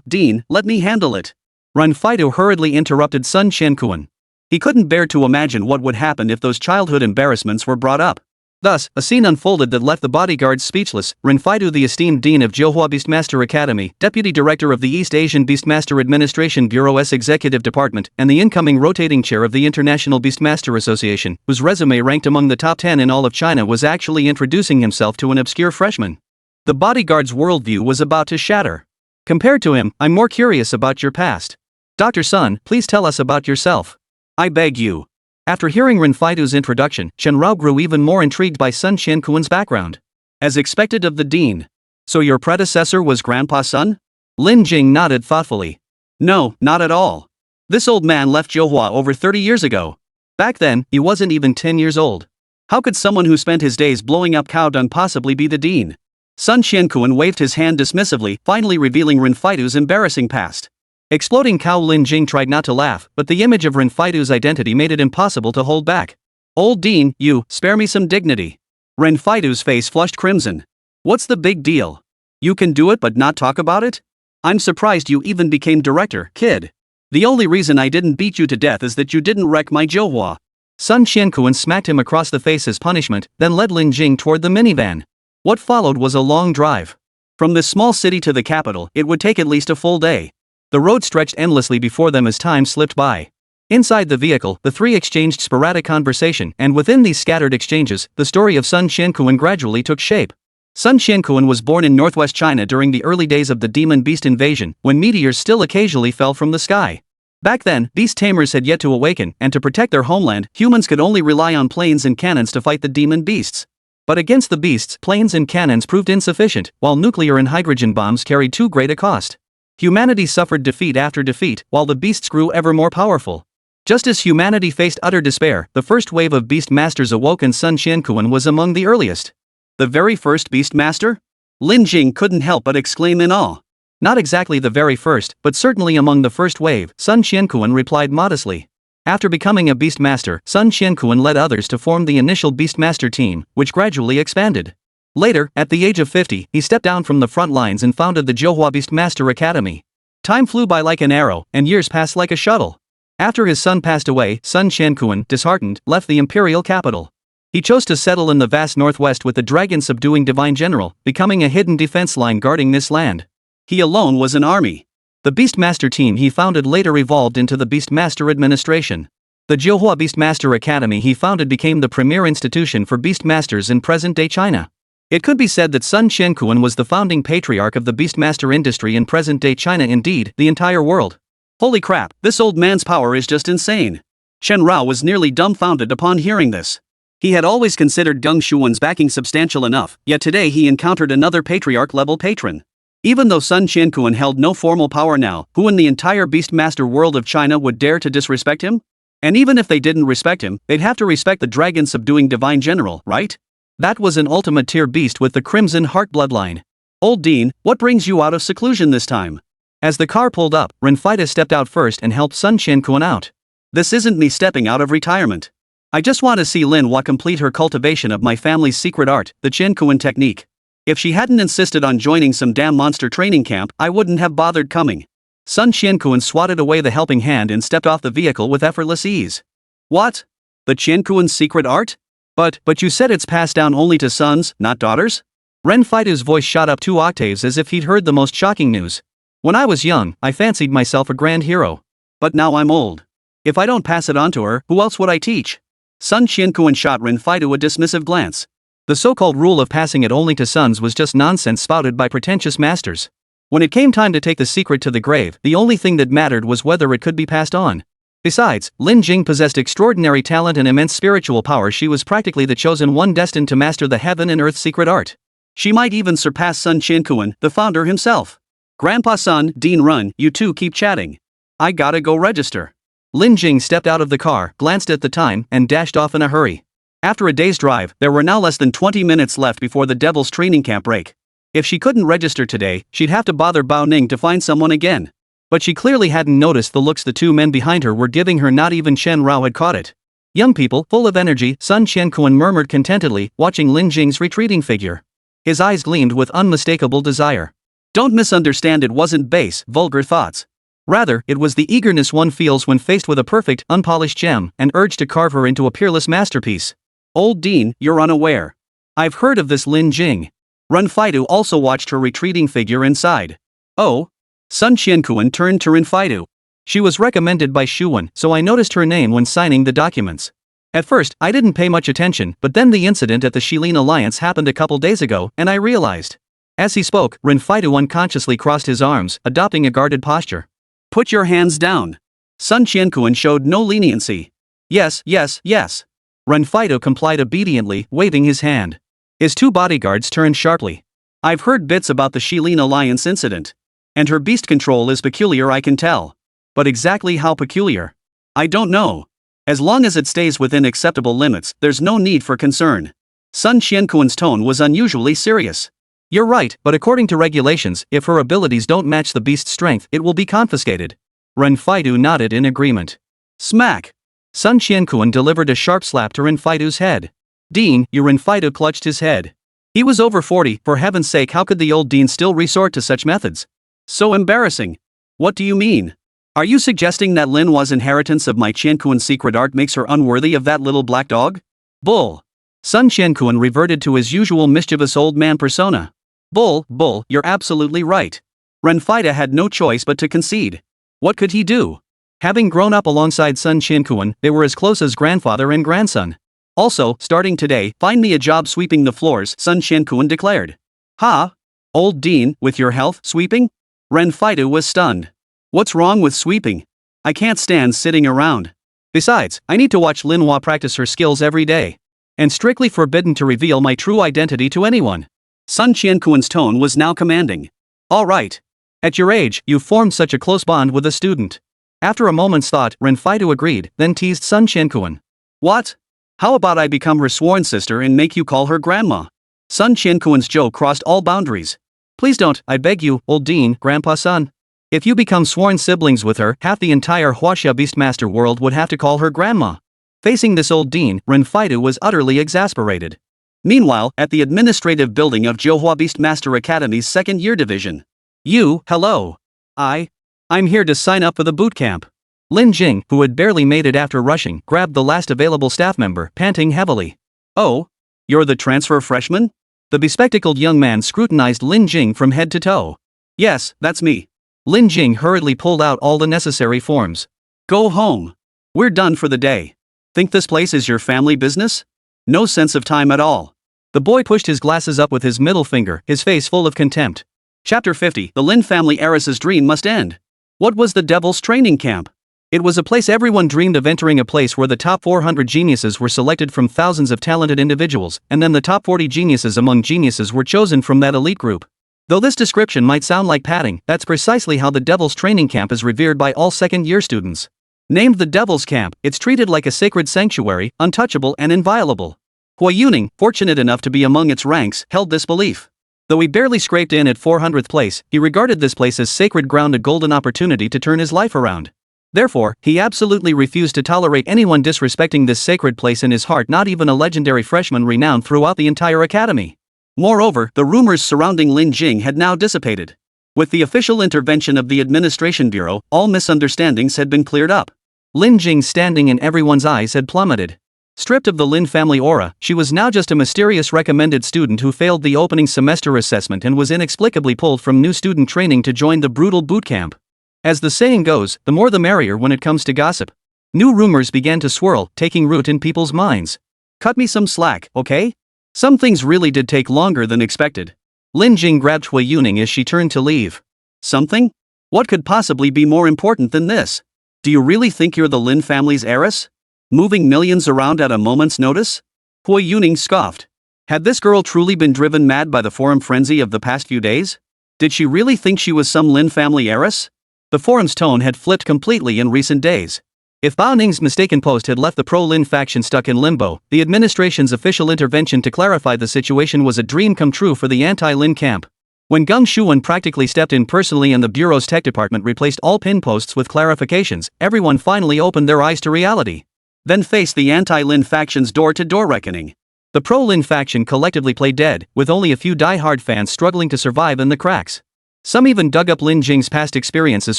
Dean, let me handle it. Ren Faidu hurriedly interrupted Sun Qiankuan. He couldn't bear to imagine what would happen if those childhood embarrassments were brought up. Thus, a scene unfolded that left the bodyguards speechless. Ren Faidu, the esteemed dean of Johua Beastmaster Academy, deputy director of the East Asian Beastmaster Administration Bureau's executive department, and the incoming rotating chair of the International Beastmaster Association, whose resume ranked among the top 10 in all of China, was actually introducing himself to an obscure freshman. The bodyguard's worldview was about to shatter. Compared to him, I'm more curious about your past. Dr. Sun, please tell us about yourself. I beg you. After hearing Ren Faidu's introduction, Chen Rao grew even more intrigued by Sun Qiankuan's background. As expected of the dean. So your predecessor was Grandpa's son? Lin Jing nodded thoughtfully. No, not at all. This old man left Johua over 30 years ago. Back then, he wasn't even 10 years old. How could someone who spent his days blowing up cow dung possibly be the dean? Sun Qiankuan waved his hand dismissively, finally revealing Ren Faidu's embarrassing past. Exploding cow Lin Jing tried not to laugh, but the image of Ren Faidu's identity made it impossible to hold back. Old dean, you, spare me some dignity. Ren Faidu's face flushed crimson. What's the big deal? You can do it but not talk about it? I'm surprised you even became director, kid. The only reason I didn't beat you to death is that you didn't wreck my Johua. Sun Qiankuan smacked him across the face as punishment, then led Lin Jing toward the minivan. What followed was a long drive. From this small city to the capital, it would take at least a full day. The road stretched endlessly before them as time slipped by. Inside the vehicle, the three exchanged sporadic conversation, and within these scattered exchanges, the story of Sun Qiankuan gradually took shape. Sun Qiankuan was born in northwest China during the early days of the demon beast invasion, when meteors still occasionally fell from the sky. Back then, beast tamers had yet to awaken, and to protect their homeland, humans could only rely on planes and cannons to fight the demon beasts. But against the beasts, planes and cannons proved insufficient, while nuclear and hydrogen bombs carried too great a cost. Humanity suffered defeat after defeat, while the beasts grew ever more powerful. Just as humanity faced utter despair, the first wave of beast masters awoke, and Sun Qiankuan was among the earliest. The very first beast master? Lin Jing couldn't help but exclaim in awe. Not exactly the very first, but certainly among the first wave, Sun Qiankuan replied modestly. After becoming a Beastmaster, Sun Qiankuan led others to form the initial Beastmaster team, which gradually expanded. Later, at the age of 50, he stepped down from the front lines and founded the Johua Beastmaster Academy. Time flew by like an arrow, and years passed like a shuttle. After his son passed away, Sun Qiankuan, disheartened, left the imperial capital. He chose to settle in the vast northwest with the dragon subduing divine general, becoming a hidden defense line guarding this land. He alone was an army. The Beastmaster team he founded later evolved into the Beastmaster administration. The Johua Beastmaster Academy he founded became the premier institution for Beastmasters in present-day China. It could be said that Sun Qiankuan was the founding patriarch of the Beastmaster industry in present-day China, indeed, the entire world. Holy crap, this old man's power is just insane. Chen Rao was nearly dumbfounded upon hearing this. He had always considered Deng Shuan's backing substantial enough, yet today he encountered another patriarch-level patron. Even though Sun Qiankuan held no formal power now, who in the entire Beastmaster world of China would dare to disrespect him? And even if they didn't respect him, they'd have to respect the dragon subduing divine general, right? That was an ultimate tier beast with the Crimson Heart bloodline. Old Dean, what brings you out of seclusion this time? As the car pulled up, Ren Faidu stepped out first and helped Sun Qiankuan out. This isn't me stepping out of retirement. I just want to see Lin Hua complete her cultivation of my family's secret art, the Qiankuan technique. If she hadn't insisted on joining some damn monster training camp, I wouldn't have bothered coming. Sun Qiankuan swatted away the helping hand and stepped off the vehicle with effortless ease. What? The Qiankuan's secret art? But you said it's passed down only to sons, not daughters? Ren Faidu's voice shot up 2 octaves as if he'd heard the most shocking news. When I was young, I fancied myself a grand hero. But now I'm old. If I don't pass it on to her, who else would I teach? Sun Qiankuan shot Ren Faidu a dismissive glance. The so-called rule of passing it only to sons was just nonsense spouted by pretentious masters. When it came time to take the secret to the grave, the only thing that mattered was whether it could be passed on. Besides, Lin Jing possessed extraordinary talent and immense spiritual power. She was practically the chosen one destined to master the heaven and earth secret art. She might even surpass Sun Qiankuan, the founder himself. Grandpa Sun, Dean Run, you two keep chatting. I gotta go register. Lin Jing stepped out of the car, glanced at the time, and dashed off in a hurry. After a day's drive, there were now less than 20 minutes left before the Devil's training camp break. If she couldn't register today, she'd have to bother Bao Ning to find someone again. But she clearly hadn't noticed the looks the 2 men behind her were giving her. Not even Chen Rao had caught it. Young people, full of energy, Sun Qiankuan murmured contentedly, watching Lin Jing's retreating figure. His eyes gleamed with unmistakable desire. Don't misunderstand, it wasn't base, vulgar thoughts. Rather, it was the eagerness one feels when faced with a perfect, unpolished gem, an urge to carve her into a peerless masterpiece. Old Dean, you're unaware. I've heard of this Lin Jing. Ren Faidu also watched her retreating figure inside. Oh? Sun Qiankuan turned to Ren Faidu. She was recommended by Shuwen, so I noticed her name when signing the documents. At first, I didn't pay much attention, but then the incident at the Shilin Alliance happened a couple days ago, and I realized. As he spoke, Ren Faidu unconsciously crossed his arms, adopting a guarded posture. Put your hands down. Sun Qiankuan showed no leniency. Yes, yes, yes. Renfido complied obediently, waving his hand. His two bodyguards turned sharply. I've heard bits about the Shilin Alliance incident. And her beast control is peculiar, I can tell. But exactly how peculiar? I don't know. As long as it stays within acceptable limits, there's no need for concern. Sun Qianquan's tone was unusually serious. You're right, but according to regulations, if her abilities don't match the beast's strength, it will be confiscated. Renfido nodded in agreement. Smack! Sun Qianquan delivered a sharp slap to Renfido's head. Dean, Renfido clutched his head. He was over 40, for heaven's sake, how could the old dean still resort to such methods? So embarrassing. What do you mean? Are you suggesting that Lin Hua's inheritance of my Qianquan's secret art makes her unworthy of that little black dog? Bull. Sun Qianquan reverted to his usual mischievous old man persona. Bull, you're absolutely right. Renfido had no choice but to concede. What could he do? Having grown up alongside Sun Qianquan, they were as close as grandfather and grandson. Also, starting today, find me a job sweeping the floors, Sun Qianquan declared. Ha? Old Dean, with your health, sweeping? Renfido was stunned. What's wrong with sweeping? I can't stand sitting around. Besides, I need to watch Lin Hua practice her skills every day. And strictly forbidden to reveal my true identity to anyone. Sun Qianquan's tone was now commanding. All right. At your age, you've formed such a close bond with a student. After a moment's thought, Renfido agreed, then teased Sun Qianquan. What? How about I become her sworn sister and make you call her grandma? Sun Qianquan's joke crossed all boundaries. Please don't, I beg you, old Dean, Grandpa Sun. If you become sworn siblings with her, half the entire Huaxia Beastmaster world would have to call her grandma. Facing this old Dean, Renfido was utterly exasperated. Meanwhile, at the administrative building of Johua Beastmaster Academy's second-year division. Hello. I'm here to sign up for the boot camp. Lin Jing, who had barely made it after rushing, grabbed the last available staff member, panting heavily. Oh? You're the transfer freshman? The bespectacled young man scrutinized Lin Jing from head to toe. Yes, that's me. Lin Jing hurriedly pulled out all the necessary forms. Go home. We're done for the day. Think this place is your family business? No sense of time at all. The boy pushed his glasses up with his middle finger, his face full of contempt. Chapter 50. The Lin family heiress's dream must end. What was the Devil's Training Camp? It was a place everyone dreamed of entering, a place where the top 400 geniuses were selected from thousands of talented individuals, and then the top 40 geniuses among geniuses were chosen from that elite group. Though this description might sound like padding, that's precisely how the Devil's Training Camp is revered by all second-year students. Named the Devil's Camp, it's treated like a sacred sanctuary, untouchable and inviolable. Hua Yuning, fortunate enough to be among its ranks, held this belief. Though he barely scraped in at 400th place, he regarded this place as sacred ground, a golden opportunity to turn his life around. Therefore, he absolutely refused to tolerate anyone disrespecting this sacred place in his heart, not even a legendary freshman renowned throughout the entire academy. Moreover, the rumors surrounding Lin Jing had now dissipated. With the official intervention of the Administration Bureau, all misunderstandings had been cleared up. Lin Jing's standing in everyone's eyes had plummeted. Stripped of the Lin family aura, she was now just a mysterious recommended student who failed the opening semester assessment and was inexplicably pulled from new student training to join the brutal boot camp. As the saying goes, the more the merrier when it comes to gossip. New rumors began to swirl, taking root in people's minds. Cut me some slack, okay? Some things really did take longer than expected. Lin Jing grabbed Hua Yuning as she turned to leave. Something? What could possibly be more important than this? Do you really think you're the Lin family's heiress? Moving millions around at a moment's notice? Hua Yuning scoffed. Had this girl truly been driven mad by the forum frenzy of the past few days? Did she really think she was some Lin family heiress? The forum's tone had flipped completely in recent days. If Bao Ning's mistaken post had left the pro-Lin faction stuck in limbo, the administration's official intervention to clarify the situation was a dream come true for the anti-Lin camp. When Geng Shuan practically stepped in personally and the Bureau's tech department replaced all pin posts with clarifications, everyone finally opened their eyes to reality. Then faced the anti-Lin faction's door-to-door reckoning. The pro-Lin faction collectively played dead, with only a few die-hard fans struggling to survive in the cracks. Some even dug up Lin Jing's past experiences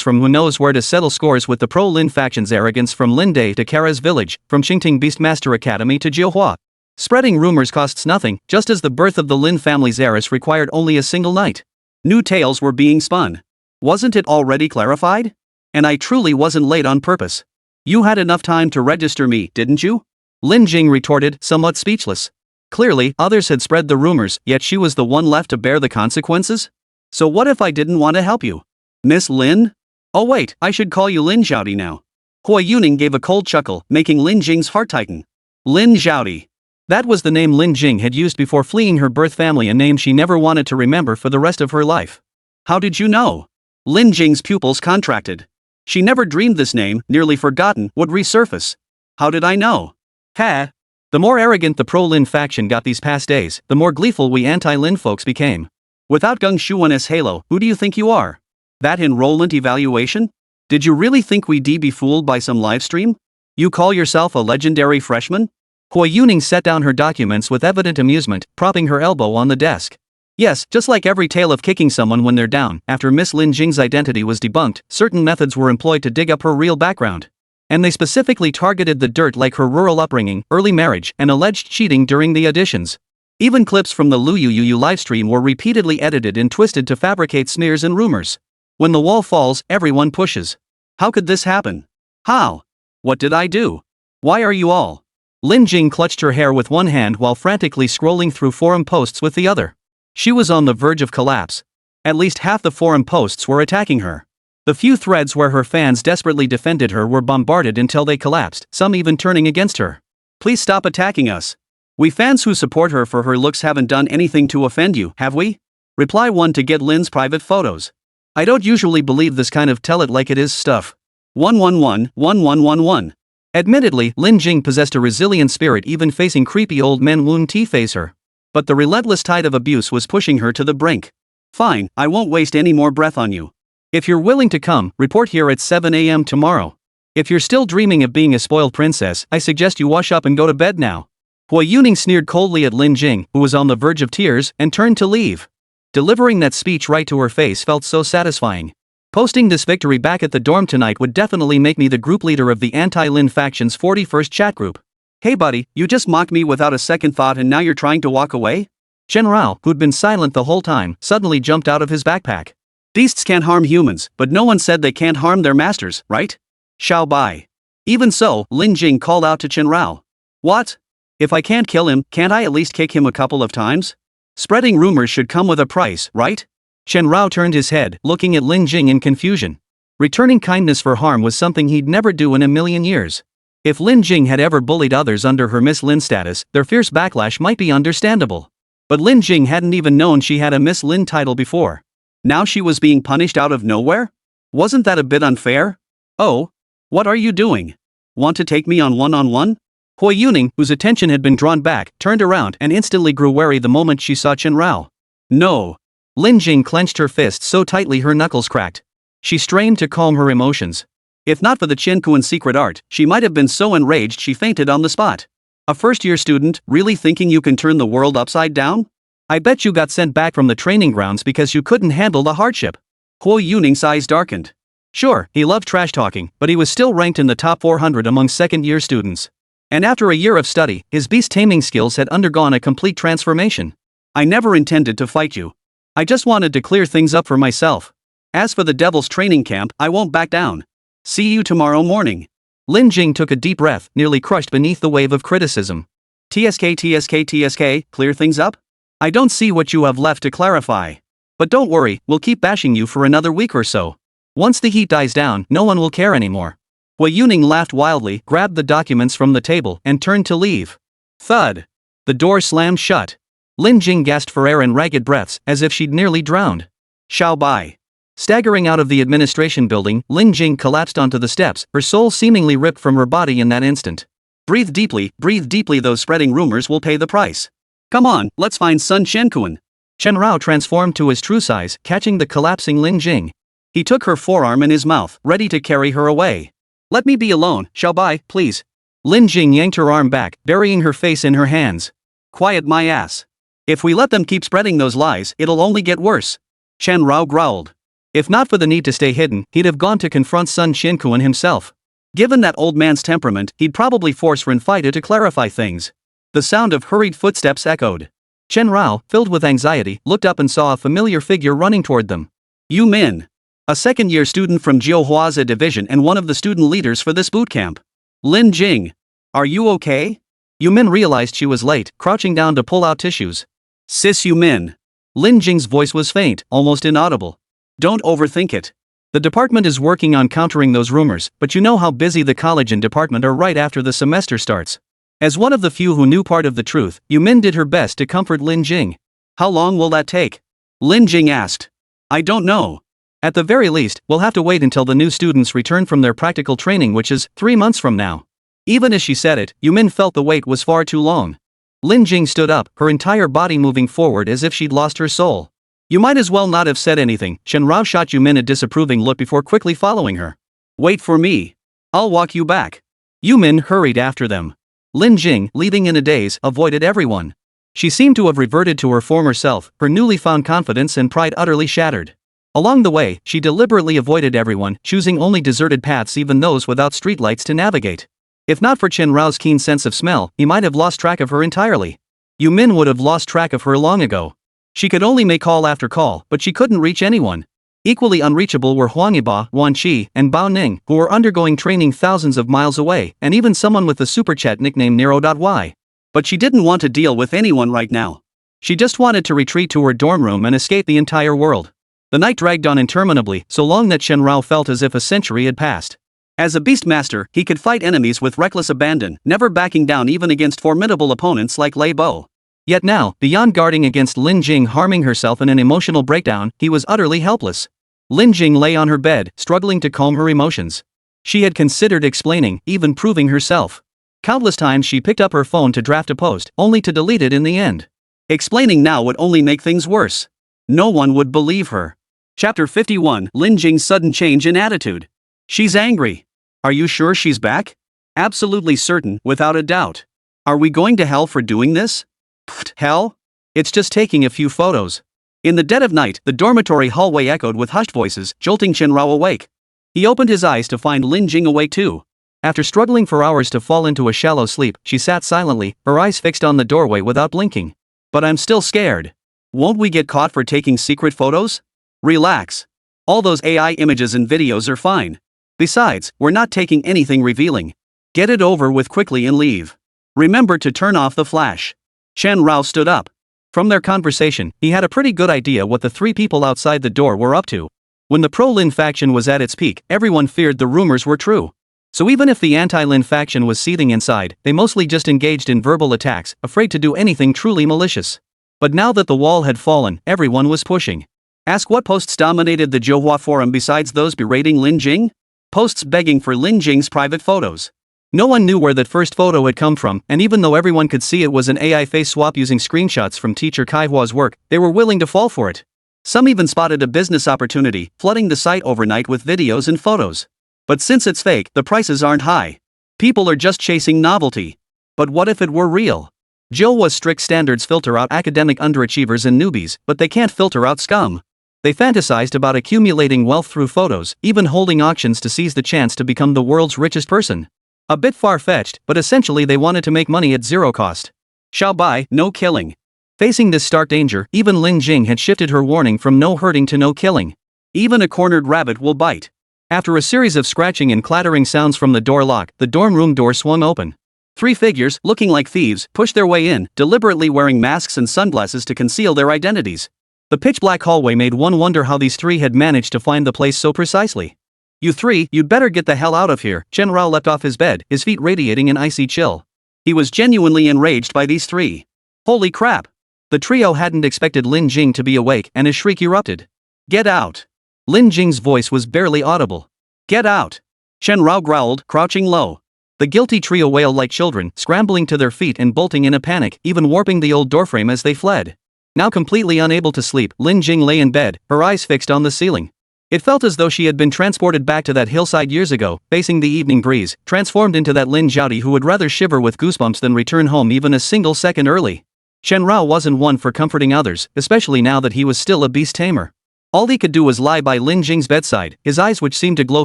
from who knows where to settle scores with the pro-Lin faction's arrogance, from Lindai to Kara's village, from Qingting Beastmaster Academy to Jiuhua. Spreading rumors costs nothing, just as the birth of the Lin family's heiress required only a single night. New tales were being spun. Wasn't it already clarified? And I truly wasn't late on purpose. You had enough time to register me, didn't you? Lin Jing retorted, somewhat speechless. Clearly, others had spread the rumors, yet she was the one left to bear the consequences? So what if I didn't want to help you? Miss Lin? Oh wait, I should call you Lin Xiaodi now. Hua Yuning gave a cold chuckle, making Lin Jing's heart tighten. Lin Zhaodi. That was the name Lin Jing had used before fleeing her birth family, a name she never wanted to remember for the rest of her life. How did you know? Lin Jing's pupils contracted. She never dreamed this name, nearly forgotten, would resurface. How did I know? Ha! The more arrogant the pro-Lin faction got these past days, the more gleeful we anti-Lin folks became. Without Gung Shuan's halo, who do you think you are? That enrollment evaluation? Did you really think we'd be fooled by some livestream? You call yourself a legendary freshman? Hua Yuning set down her documents with evident amusement, propping her elbow on the desk. Yes, just like every tale of kicking someone when they're down, after Miss Lin Jing's identity was debunked, certain methods were employed to dig up her real background. And they specifically targeted the dirt like her rural upbringing, early marriage, and alleged cheating during the auditions. Even clips from the Lu Yu livestream were repeatedly edited and twisted to fabricate smears and rumors. When the wall falls, everyone pushes. How could this happen? How? What did I do? Why are you all? Lin Jing clutched her hair with one hand while frantically scrolling through forum posts with the other. She was on the verge of collapse. At least half the forum posts were attacking her. The few threads where her fans desperately defended her were bombarded until they collapsed, some even turning against her. Please stop attacking us. We fans who support her for her looks haven't done anything to offend you, have we? Reply 1 to get Lin's private photos. I don't usually believe this kind of tell it like it is stuff. 111-1111. Admittedly, Lin Jing possessed a resilient spirit even facing creepy old men Woon T face her. But the relentless tide of abuse was pushing her to the brink. Fine, I won't waste any more breath on you. If you're willing to come, report here at 7 a.m. tomorrow. If you're still dreaming of being a spoiled princess, I suggest you wash up and go to bed now. Hua Yuning sneered coldly at Lin Jing, who was on the verge of tears, and turned to leave. Delivering that speech right to her face felt so satisfying. Posting this victory back at the dorm tonight would definitely make me the group leader of the anti-Lin faction's 41st chat group. Hey buddy, you just mocked me without a second thought and now you're trying to walk away? Chen Rao, who'd been silent the whole time, suddenly jumped out of his backpack. Beasts can't harm humans, but no one said they can't harm their masters, right? Xiao Bai. Even so, Lin Jing called out to Chen Rao. What? If I can't kill him, can't I at least kick him a couple of times? Spreading rumors should come with a price, right? Chen Rao turned his head, looking at Lin Jing in confusion. Returning kindness for harm was something he'd never do in a million years. If Lin Jing had ever bullied others under her Miss Lin status, their fierce backlash might be understandable. But Lin Jing hadn't even known she had a Miss Lin title before. Now she was being punished out of nowhere? Wasn't that a bit unfair? Oh? What are you doing? Want to take me on one-on-one? Hua Yuning, whose attention had been drawn back, turned around and instantly grew wary the moment she saw Chen Rao. No. Lin Jing clenched her fist so tightly her knuckles cracked. She strained to calm her emotions. If not for the Chen Kuan secret art, she might have been so enraged she fainted on the spot. A first-year student, really thinking you can turn the world upside down? I bet you got sent back from the training grounds because you couldn't handle the hardship. Hua Yuning's eyes darkened. Sure, he loved trash-talking, but he was still ranked in the top 400 among second-year students. And after a year of study, his beast-taming skills had undergone a complete transformation. I never intended to fight you. I just wanted to clear things up for myself. As for the Devil's training camp, I won't back down. See you tomorrow morning. Lin Jing took a deep breath, nearly crushed beneath the wave of criticism. TSK, clear things up? I don't see what you have left to clarify. But don't worry, we'll keep bashing you for another week or so. Once the heat dies down, no one will care anymore. Hua Yuning laughed wildly, grabbed the documents from the table, and turned to leave. Thud. The door slammed shut. Lin Jing gasped for air in ragged breaths, as if she'd nearly drowned. Xiao Bai. Staggering out of the administration building, Lin Jing collapsed onto the steps, her soul seemingly ripped from her body in that instant. Breathe deeply, those spreading rumors will pay the price. Come on, let's find Sun Shenkuan. Chen Rao transformed to his true size, catching the collapsing Lin Jing. He took her forearm in his mouth, ready to carry her away. Let me be alone, Xiao Bai, please. Lin Jing yanked her arm back, burying her face in her hands. Quiet my ass. If we let them keep spreading those lies, it'll only get worse. Chen Rao growled. If not for the need to stay hidden, he'd have gone to confront Sun Shenkuan himself. Given that old man's temperament, he'd probably force Ren Fida to clarify things. The sound of hurried footsteps echoed. Chen Rao, filled with anxiety, looked up and saw a familiar figure running toward them. Yu Min. A second-year student from Jiuhuaza Division and one of the student leaders for this bootcamp. Lin Jing. Are you okay? Yu Min realized she was late, crouching down to pull out tissues. Sis Yu Min. Lin Jing's voice was faint, almost inaudible. Don't overthink it. The department is working on countering those rumors, but you know how busy the college and department are right after the semester starts. As one of the few who knew part of the truth, Yumin did her best to comfort Lin Jing. How long will that take? Lin Jing asked. I don't know. At the very least, we'll have to wait until the new students return from their practical training, which is 3 months from now. Even as she said it, Yumin felt the wait was far too long. Lin Jing stood up, her entire body moving forward as if she'd lost her soul. You might as well not have said anything. Shen Rao shot Yumin a disapproving look before quickly following her. Wait for me. I'll walk you back. Yumin hurried after them. Lin Jing, leaving in a daze, avoided everyone. She seemed to have reverted to her former self, her newly found confidence and pride utterly shattered. Along the way, she deliberately avoided everyone, choosing only deserted paths, even those without streetlights to navigate. If not for Chen Rao's keen sense of smell, he might have lost track of her entirely. Yumin would have lost track of her long ago. She could only make call after call, but she couldn't reach anyone. Equally unreachable were Huang Yiba, Wan Qi, and Bao Ning, who were undergoing training thousands of miles away, and even someone with the super chat nickname Nero.Y. But she didn't want to deal with anyone right now. She just wanted to retreat to her dorm room and escape the entire world. The night dragged on interminably, so long that Shen Rao felt as if a century had passed. As a beastmaster, he could fight enemies with reckless abandon, never backing down even against formidable opponents like Lei Bo. Yet now, beyond guarding against Lin Jing harming herself in an emotional breakdown, he was utterly helpless. Lin Jing lay on her bed, struggling to calm her emotions. She had considered explaining, even proving herself. Countless times she picked up her phone to draft a post, only to delete it in the end. Explaining now would only make things worse. No one would believe her. Chapter 51, Lin Jing's sudden change in attitude. She's angry. Are you sure she's back? Absolutely certain, without a doubt. Are we going to hell for doing this? Pfft, hell? It's just taking a few photos. In the dead of night, the dormitory hallway echoed with hushed voices, jolting Chen Rao awake. He opened his eyes to find Lin Jing awake too. After struggling for hours to fall into a shallow sleep, she sat silently, her eyes fixed on the doorway without blinking. But I'm still scared. Won't we get caught for taking secret photos? Relax. All those AI images and videos are fine. Besides, we're not taking anything revealing. Get it over with quickly and leave. Remember to turn off the flash. Chen Rao stood up. From their conversation, he had a pretty good idea what the 3 people outside the door were up to. When the pro-Lin faction was at its peak, everyone feared the rumors were true. So even if the anti-Lin faction was seething inside, they mostly just engaged in verbal attacks, afraid to do anything truly malicious. But now that the wall had fallen, everyone was pushing. Ask what posts dominated the Zhouhua forum besides those berating Lin Jing? Posts begging for Lin Jing's private photos. No one knew where that first photo had come from, and even though everyone could see it was an AI face swap using screenshots from teacher Kai Hua's work, they were willing to fall for it. Some even spotted a business opportunity, flooding the site overnight with videos and photos. But since it's fake, the prices aren't high. People are just chasing novelty. But what if it were real? Zhouhua's strict standards filter out academic underachievers and newbies, but they can't filter out scum. They fantasized about accumulating wealth through photos, even holding auctions to seize the chance to become the world's richest person. A bit far-fetched, but essentially they wanted to make money at zero cost. Shall buy, no killing. Facing this stark danger, even Lin Jing had shifted her warning from no hurting to no killing. Even a cornered rabbit will bite. After a series of scratching and clattering sounds from the door lock, the dorm room door swung open. 3 figures, looking like thieves, pushed their way in, deliberately wearing masks and sunglasses to conceal their identities. The pitch-black hallway made one wonder how these 3 had managed to find the place so precisely. You 3, you'd better get the hell out of here. Chen Rao leapt off his bed, his feet radiating an icy chill. He was genuinely enraged by these 3. Holy crap! The trio hadn't expected Lin Jing to be awake, and his shriek erupted. Get out! Lin Jing's voice was barely audible. Get out! Chen Rao growled, crouching low. The guilty trio wailed like children, scrambling to their feet and bolting in a panic, even warping the old doorframe as they fled. Now completely unable to sleep, Lin Jing lay in bed, her eyes fixed on the ceiling. It felt as though she had been transported back to that hillside years ago, facing the evening breeze, transformed into that Lin Zhaodi who would rather shiver with goosebumps than return home even a single second early. Shen Rao wasn't one for comforting others, especially now that he was still a beast tamer. All he could do was lie by Lin Jing's bedside, his eyes which seemed to glow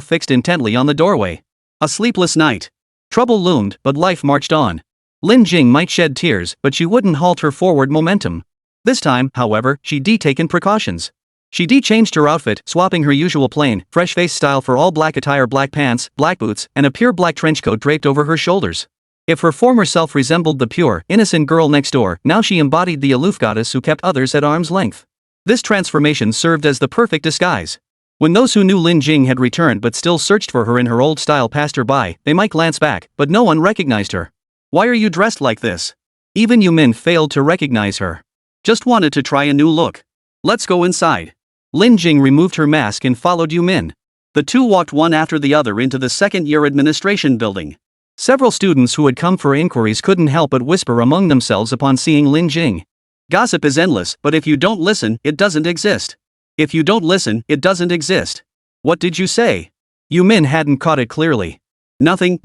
fixed intently on the doorway. A sleepless night. Trouble loomed, but life marched on. Lin Jing might shed tears, but she wouldn't halt her forward momentum. This time, however, she'd taken precautions. She'd changed her outfit, swapping her usual plain, fresh-face style for all black attire, black pants, black boots, and a pure black trenchcoat draped over her shoulders. If her former self resembled the pure, innocent girl next door, now she embodied the aloof goddess who kept others at arm's length. This transformation served as the perfect disguise. When those who knew Lin Jing had returned but still searched for her in her old style passed her by, they might glance back, but no one recognized her. Why are you dressed like this? Even Yu Min failed to recognize her. Just wanted to try a new look. Let's go inside. Lin Jing removed her mask and followed Yu Min. The two walked one after the other into the second-year administration building. Several students who had come for inquiries couldn't help but whisper among themselves upon seeing Lin Jing. Gossip is endless, but if you don't listen, it doesn't exist. If you don't listen, it doesn't exist. What did you say? Yu Min hadn't caught it clearly. Nothing.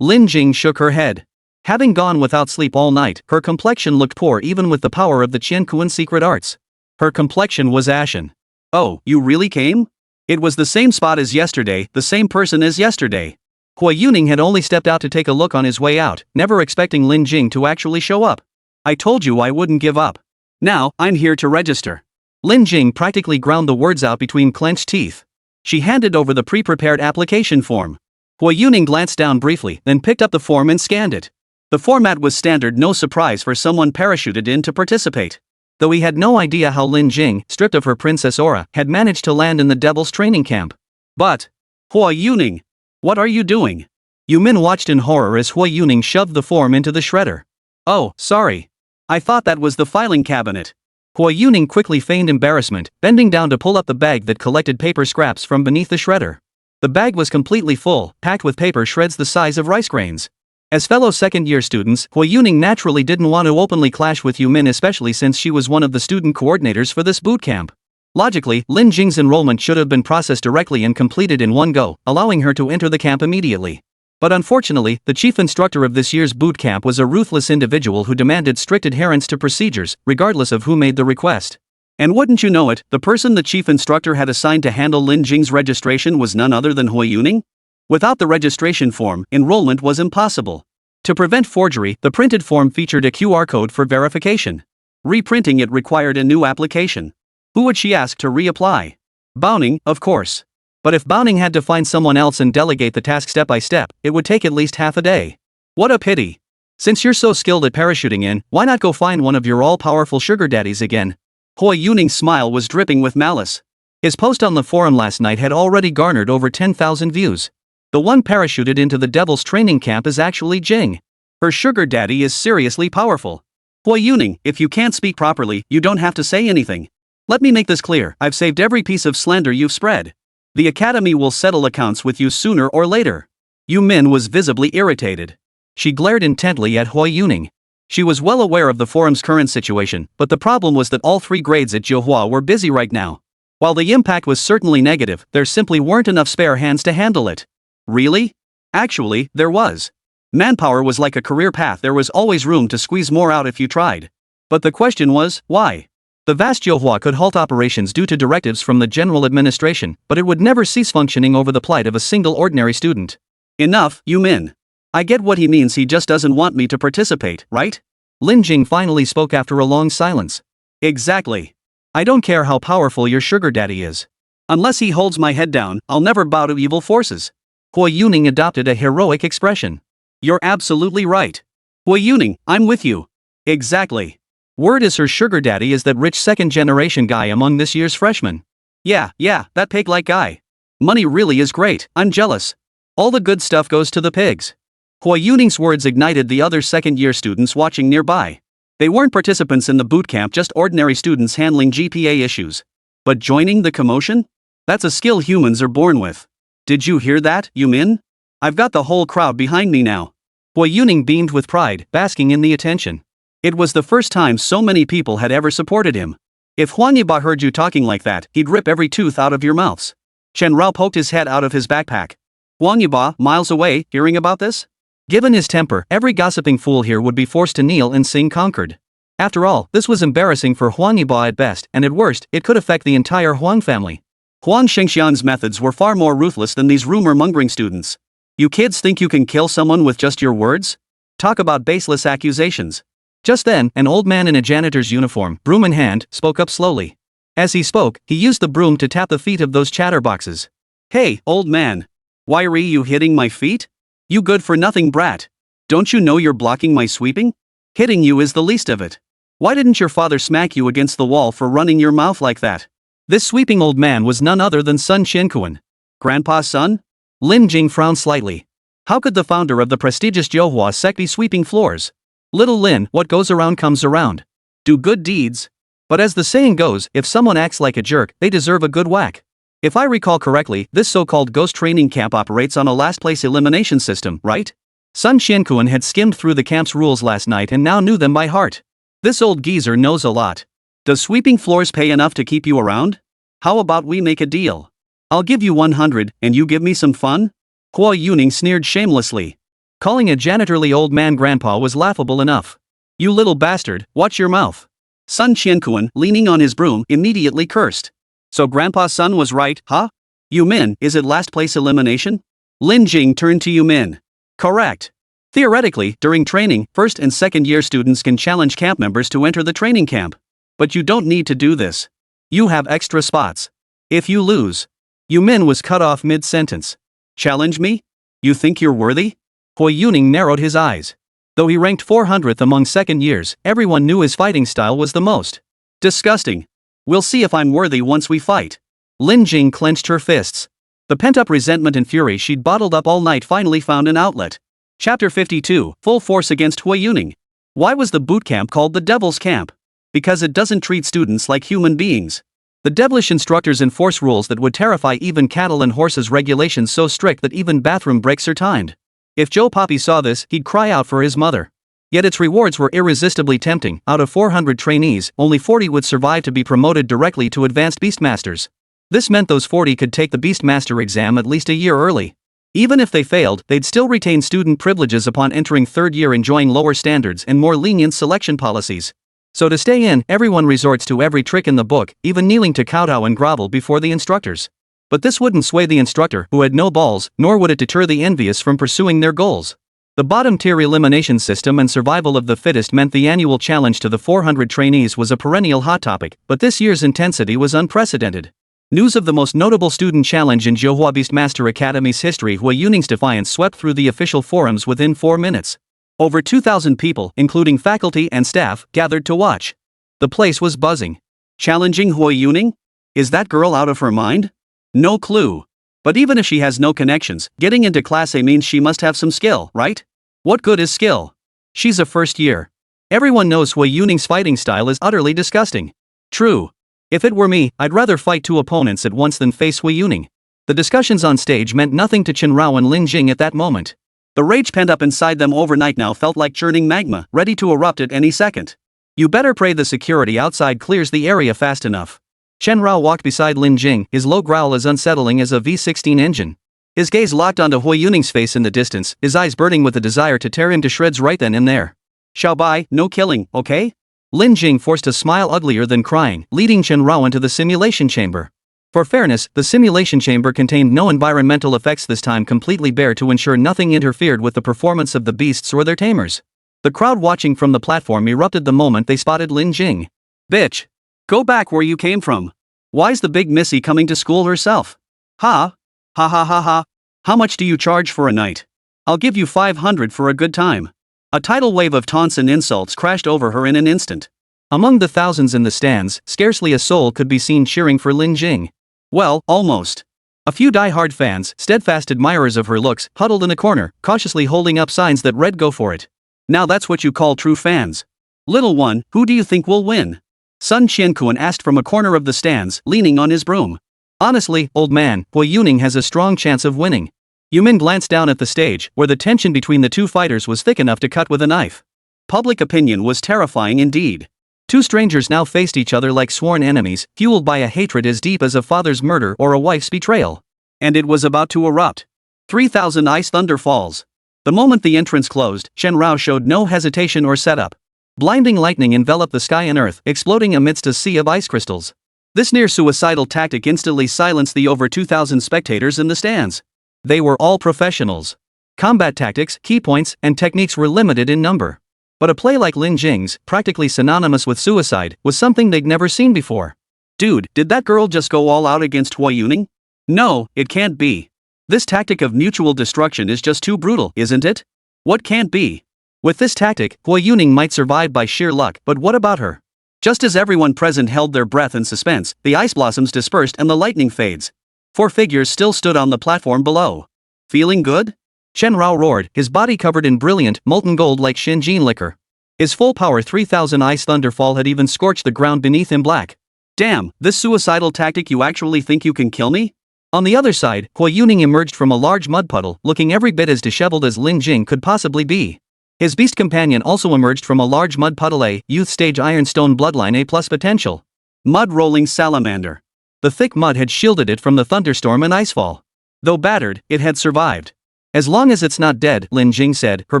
Lin Jing shook her head. Having gone without sleep all night, her complexion looked poor even with the power of the Qiankuan secret arts. Her complexion was ashen. Oh, you really came? It was the same spot as yesterday, the same person as yesterday. Hua Yuning had only stepped out to take a look on his way out, never expecting Lin Jing to actually show up. I told you I wouldn't give up. Now, I'm here to register. Lin Jing practically ground the words out between clenched teeth. She handed over the pre-prepared application form. Hua Yuning glanced down briefly, then picked up the form and scanned it. The format was standard, no surprise for someone parachuted in to participate. Though he had no idea how Lin Jing, stripped of her princess aura, had managed to land in the devil's training camp. But, Hua Yuning, what are you doing? Yu Min watched in horror as Hua Yuning shoved the form into the shredder. Oh, sorry. I thought that was the filing cabinet. Hua Yuning quickly feigned embarrassment, bending down to pull up the bag that collected paper scraps from beneath the shredder. The bag was completely full, packed with paper shreds the size of rice grains. As fellow second-year students, Hua Yuning naturally didn't want to openly clash with Yu Min, especially since she was one of the student coordinators for this boot camp. Logically, Lin Jing's enrollment should have been processed directly and completed in one go, allowing her to enter the camp immediately. But unfortunately, the chief instructor of this year's boot camp was a ruthless individual who demanded strict adherence to procedures, regardless of who made the request. And wouldn't you know it, the person the chief instructor had assigned to handle Lin Jing's registration was none other than Hua Yuning? Without the registration form, enrollment was impossible. To prevent forgery, the printed form featured a QR code for verification. Reprinting it required a new application. Who would she ask to reapply? Baoning, of course. But if Baoning had to find someone else and delegate the task step by step, it would take at least half a day. What a pity. Since you're so skilled at parachuting in, why not go find one of your all-powerful sugar daddies again? Hua Yuning's smile was dripping with malice. His post on the forum last night had already garnered over 10,000 views. The one parachuted into the devil's training camp is actually Jing. Her sugar daddy is seriously powerful. Hua Yuning, if you can't speak properly, you don't have to say anything. Let me make this clear, I've saved every piece of slander you've spread. The academy will settle accounts with you sooner or later. Yu Min was visibly irritated. She glared intently at Hua Yuning. She was well aware of the forum's current situation, but the problem was that all 3 grades at Johua were busy right now. While the impact was certainly negative, there simply weren't enough spare hands to handle it. Really? Actually, there was. Manpower was like a career path, there was always room to squeeze more out if you tried. But the question was, why? The vast Johua could halt operations due to directives from the general administration, but it would never cease functioning over the plight of a single ordinary student. Enough, Yu Min. I get what he means, he just doesn't want me to participate, right? Lin Jing finally spoke after a long silence. Exactly. I don't care how powerful your sugar daddy is. Unless he holds my head down, I'll never bow to evil forces. Hua Yuning adopted a heroic expression. You're absolutely right. Hua Yuning, I'm with you. Exactly. Word is her sugar daddy is that rich second-generation guy among this year's freshmen. Yeah, that pig-like guy. Money really is great, I'm jealous. All the good stuff goes to the pigs. Hua Yuning's words ignited the other second-year students watching nearby. They weren't participants in the boot camp, just ordinary students handling GPA issues. But joining the commotion? That's a skill humans are born with. Did you hear that, Yu Min? I've got the whole crowd behind me now. Hua Yuning beamed with pride, basking in the attention. It was the first time so many people had ever supported him. If Huang Yiba heard you talking like that, he'd rip every tooth out of your mouths. Chen Rao poked his head out of his backpack. Huang Yiba, miles away, hearing about this? Given his temper, every gossiping fool here would be forced to kneel and sing conquered. After all, this was embarrassing for Huang Yiba at best, and at worst, it could affect the entire Huang family. Huang Shengxian's methods were far more ruthless than these rumor-mongering students. You kids think you can kill someone with just your words? Talk about baseless accusations. Just then, an old man in a janitor's uniform, broom in hand, spoke up slowly. As he spoke, he used the broom to tap the feet of those chatterboxes. Hey, old man. Why are you hitting my feet? You good-for-nothing brat. Don't you know you're blocking my sweeping? Hitting you is the least of it. Why didn't your father smack you against the wall for running your mouth like that? This sweeping old man was none other than Sun Qianquan. Grandpa's son? Lin Jing frowned slightly. How could the founder of the prestigious Johua sect be sweeping floors? Little Lin, what goes around comes around. Do good deeds. But as the saying goes, if someone acts like a jerk, they deserve a good whack. If I recall correctly, this so-called ghost training camp operates on a last-place elimination system, right? Sun Qianquan had skimmed through the camp's rules last night and now knew them by heart. This old geezer knows a lot. Does sweeping floors pay enough to keep you around? How about we make a deal? I'll give you 100, and you give me some fun? Hua Yuning sneered shamelessly. Calling a janitorly old man grandpa was laughable enough. You little bastard, watch your mouth. Sun Qianquan, leaning on his broom, immediately cursed. So Grandpa's son was right, huh? Yu Min, is it last place elimination? Lin Jing turned to Yu Min. Correct. Theoretically, during training, first and second year students can challenge camp members to enter the training camp. But you don't need to do this. You have extra spots. If you lose. Yu Min was cut off mid-sentence. Challenge me? You think you're worthy? Hua Yuning narrowed his eyes. Though he ranked 400th among second years, everyone knew his fighting style was the most disgusting. We'll see if I'm worthy once we fight. Lin Jing clenched her fists. The pent-up resentment and fury she'd bottled up all night finally found an outlet. Chapter 52, Full Force Against Hua Yuning. Why was the boot camp called the Devil's Camp? Because it doesn't treat students like human beings. The devilish instructors enforce rules that would terrify even cattle and horses, regulations so strict that even bathroom breaks are timed. If Joe Poppy saw this, he'd cry out for his mother. Yet its rewards were irresistibly tempting. Out of 400 trainees, only 40 would survive to be promoted directly to advanced Beastmasters. This meant those 40 could take the Beastmaster exam at least a year early. Even if they failed, they'd still retain student privileges upon entering third year, enjoying lower standards and more lenient selection policies. So to stay in, everyone resorts to every trick in the book, even kneeling to kowtow and grovel before the instructors. But this wouldn't sway the instructor, who had no balls, nor would it deter the envious from pursuing their goals. The bottom-tier elimination system and survival of the fittest meant the annual challenge to the 400 trainees was a perennial hot topic, but this year's intensity was unprecedented. News of the most notable student challenge in Johua Beastmaster Academy's history, Hua Yuning's defiance, swept through the official forums within 4 minutes. Over 2,000 people, including faculty and staff, gathered to watch. The place was buzzing. Challenging Hua Yuning? Is that girl out of her mind? No clue. But even if she has no connections, getting into Class A means she must have some skill, right? What good is skill? She's a first year. Everyone knows Hua Yuning's fighting style is utterly disgusting. True. If it were me, I'd rather fight 2 opponents at once than face Hua Yuning. The discussions on stage meant nothing to Chen Rao and Lin Jing at that moment. The rage pent up inside them overnight now felt like churning magma, ready to erupt at any second. You better pray the security outside clears the area fast enough. Chen Rao walked beside Lin Jing, his low growl as unsettling as a V16 engine. His gaze locked onto Hua Yuning's face in the distance, his eyes burning with a desire to tear him to shreds right then and there. Xiaobai, no killing, okay? Lin Jing forced a smile uglier than crying, leading Chen Rao into the simulation chamber. For fairness, the simulation chamber contained no environmental effects this time, completely bare to ensure nothing interfered with the performance of the beasts or their tamers. The crowd watching from the platform erupted the moment they spotted Lin Jing. Bitch! Go back where you came from. Why's the big missy coming to school herself? Ha! Ha ha ha ha! How much do you charge for a night? I'll give you 500 for a good time. A tidal wave of taunts and insults crashed over her in an instant. Among the thousands in the stands, scarcely a soul could be seen cheering for Lin Jing. Well, almost. A few die-hard fans, steadfast admirers of her looks, huddled in a corner, cautiously holding up signs that read "Go for it." Now that's what you call true fans. Little one, who do you think will win? Sun Qianquan asked from a corner of the stands, leaning on his broom. Honestly, old man, Hua Yuning has a strong chance of winning. Yu Min glanced down at the stage, where the tension between the two fighters was thick enough to cut with a knife. Public opinion was terrifying indeed. 2 strangers now faced each other like sworn enemies, fueled by a hatred as deep as a father's murder or a wife's betrayal. And it was about to erupt. 3,000 ice thunder falls. The moment the entrance closed, Chen Rao showed no hesitation or setup. Blinding lightning enveloped the sky and earth, exploding amidst a sea of ice crystals. This near-suicidal tactic instantly silenced the over 2,000 spectators in the stands. They were all professionals. Combat tactics, key points, and techniques were limited in number. But a play like Lin Jing's, practically synonymous with suicide, was something they'd never seen before. Dude, did that girl just go all out against Hua Yuning? No, it can't be. This tactic of mutual destruction is just too brutal, isn't it? What can't be? With this tactic, Hua Yuning might survive by sheer luck, but what about her? Just as everyone present held their breath in suspense, the ice blossoms dispersed and the lightning fades. 4 figures still stood on the platform below. Feeling good? Chen Rao roared, his body covered in brilliant, molten gold like Shinjin liquor. His full power 3000 ice thunderfall had even scorched the ground beneath him black. Damn, this suicidal tactic, you actually think you can kill me? On the other side, Hui Yuning emerged from a large mud puddle, looking every bit as disheveled as Lin Jing could possibly be. His beast companion also emerged from a large mud puddle. A youth stage Ironstone bloodline A+ potential. Mud rolling salamander. The thick mud had shielded it from the thunderstorm and icefall. Though battered, it had survived. As long as it's not dead, Lin Jing said, her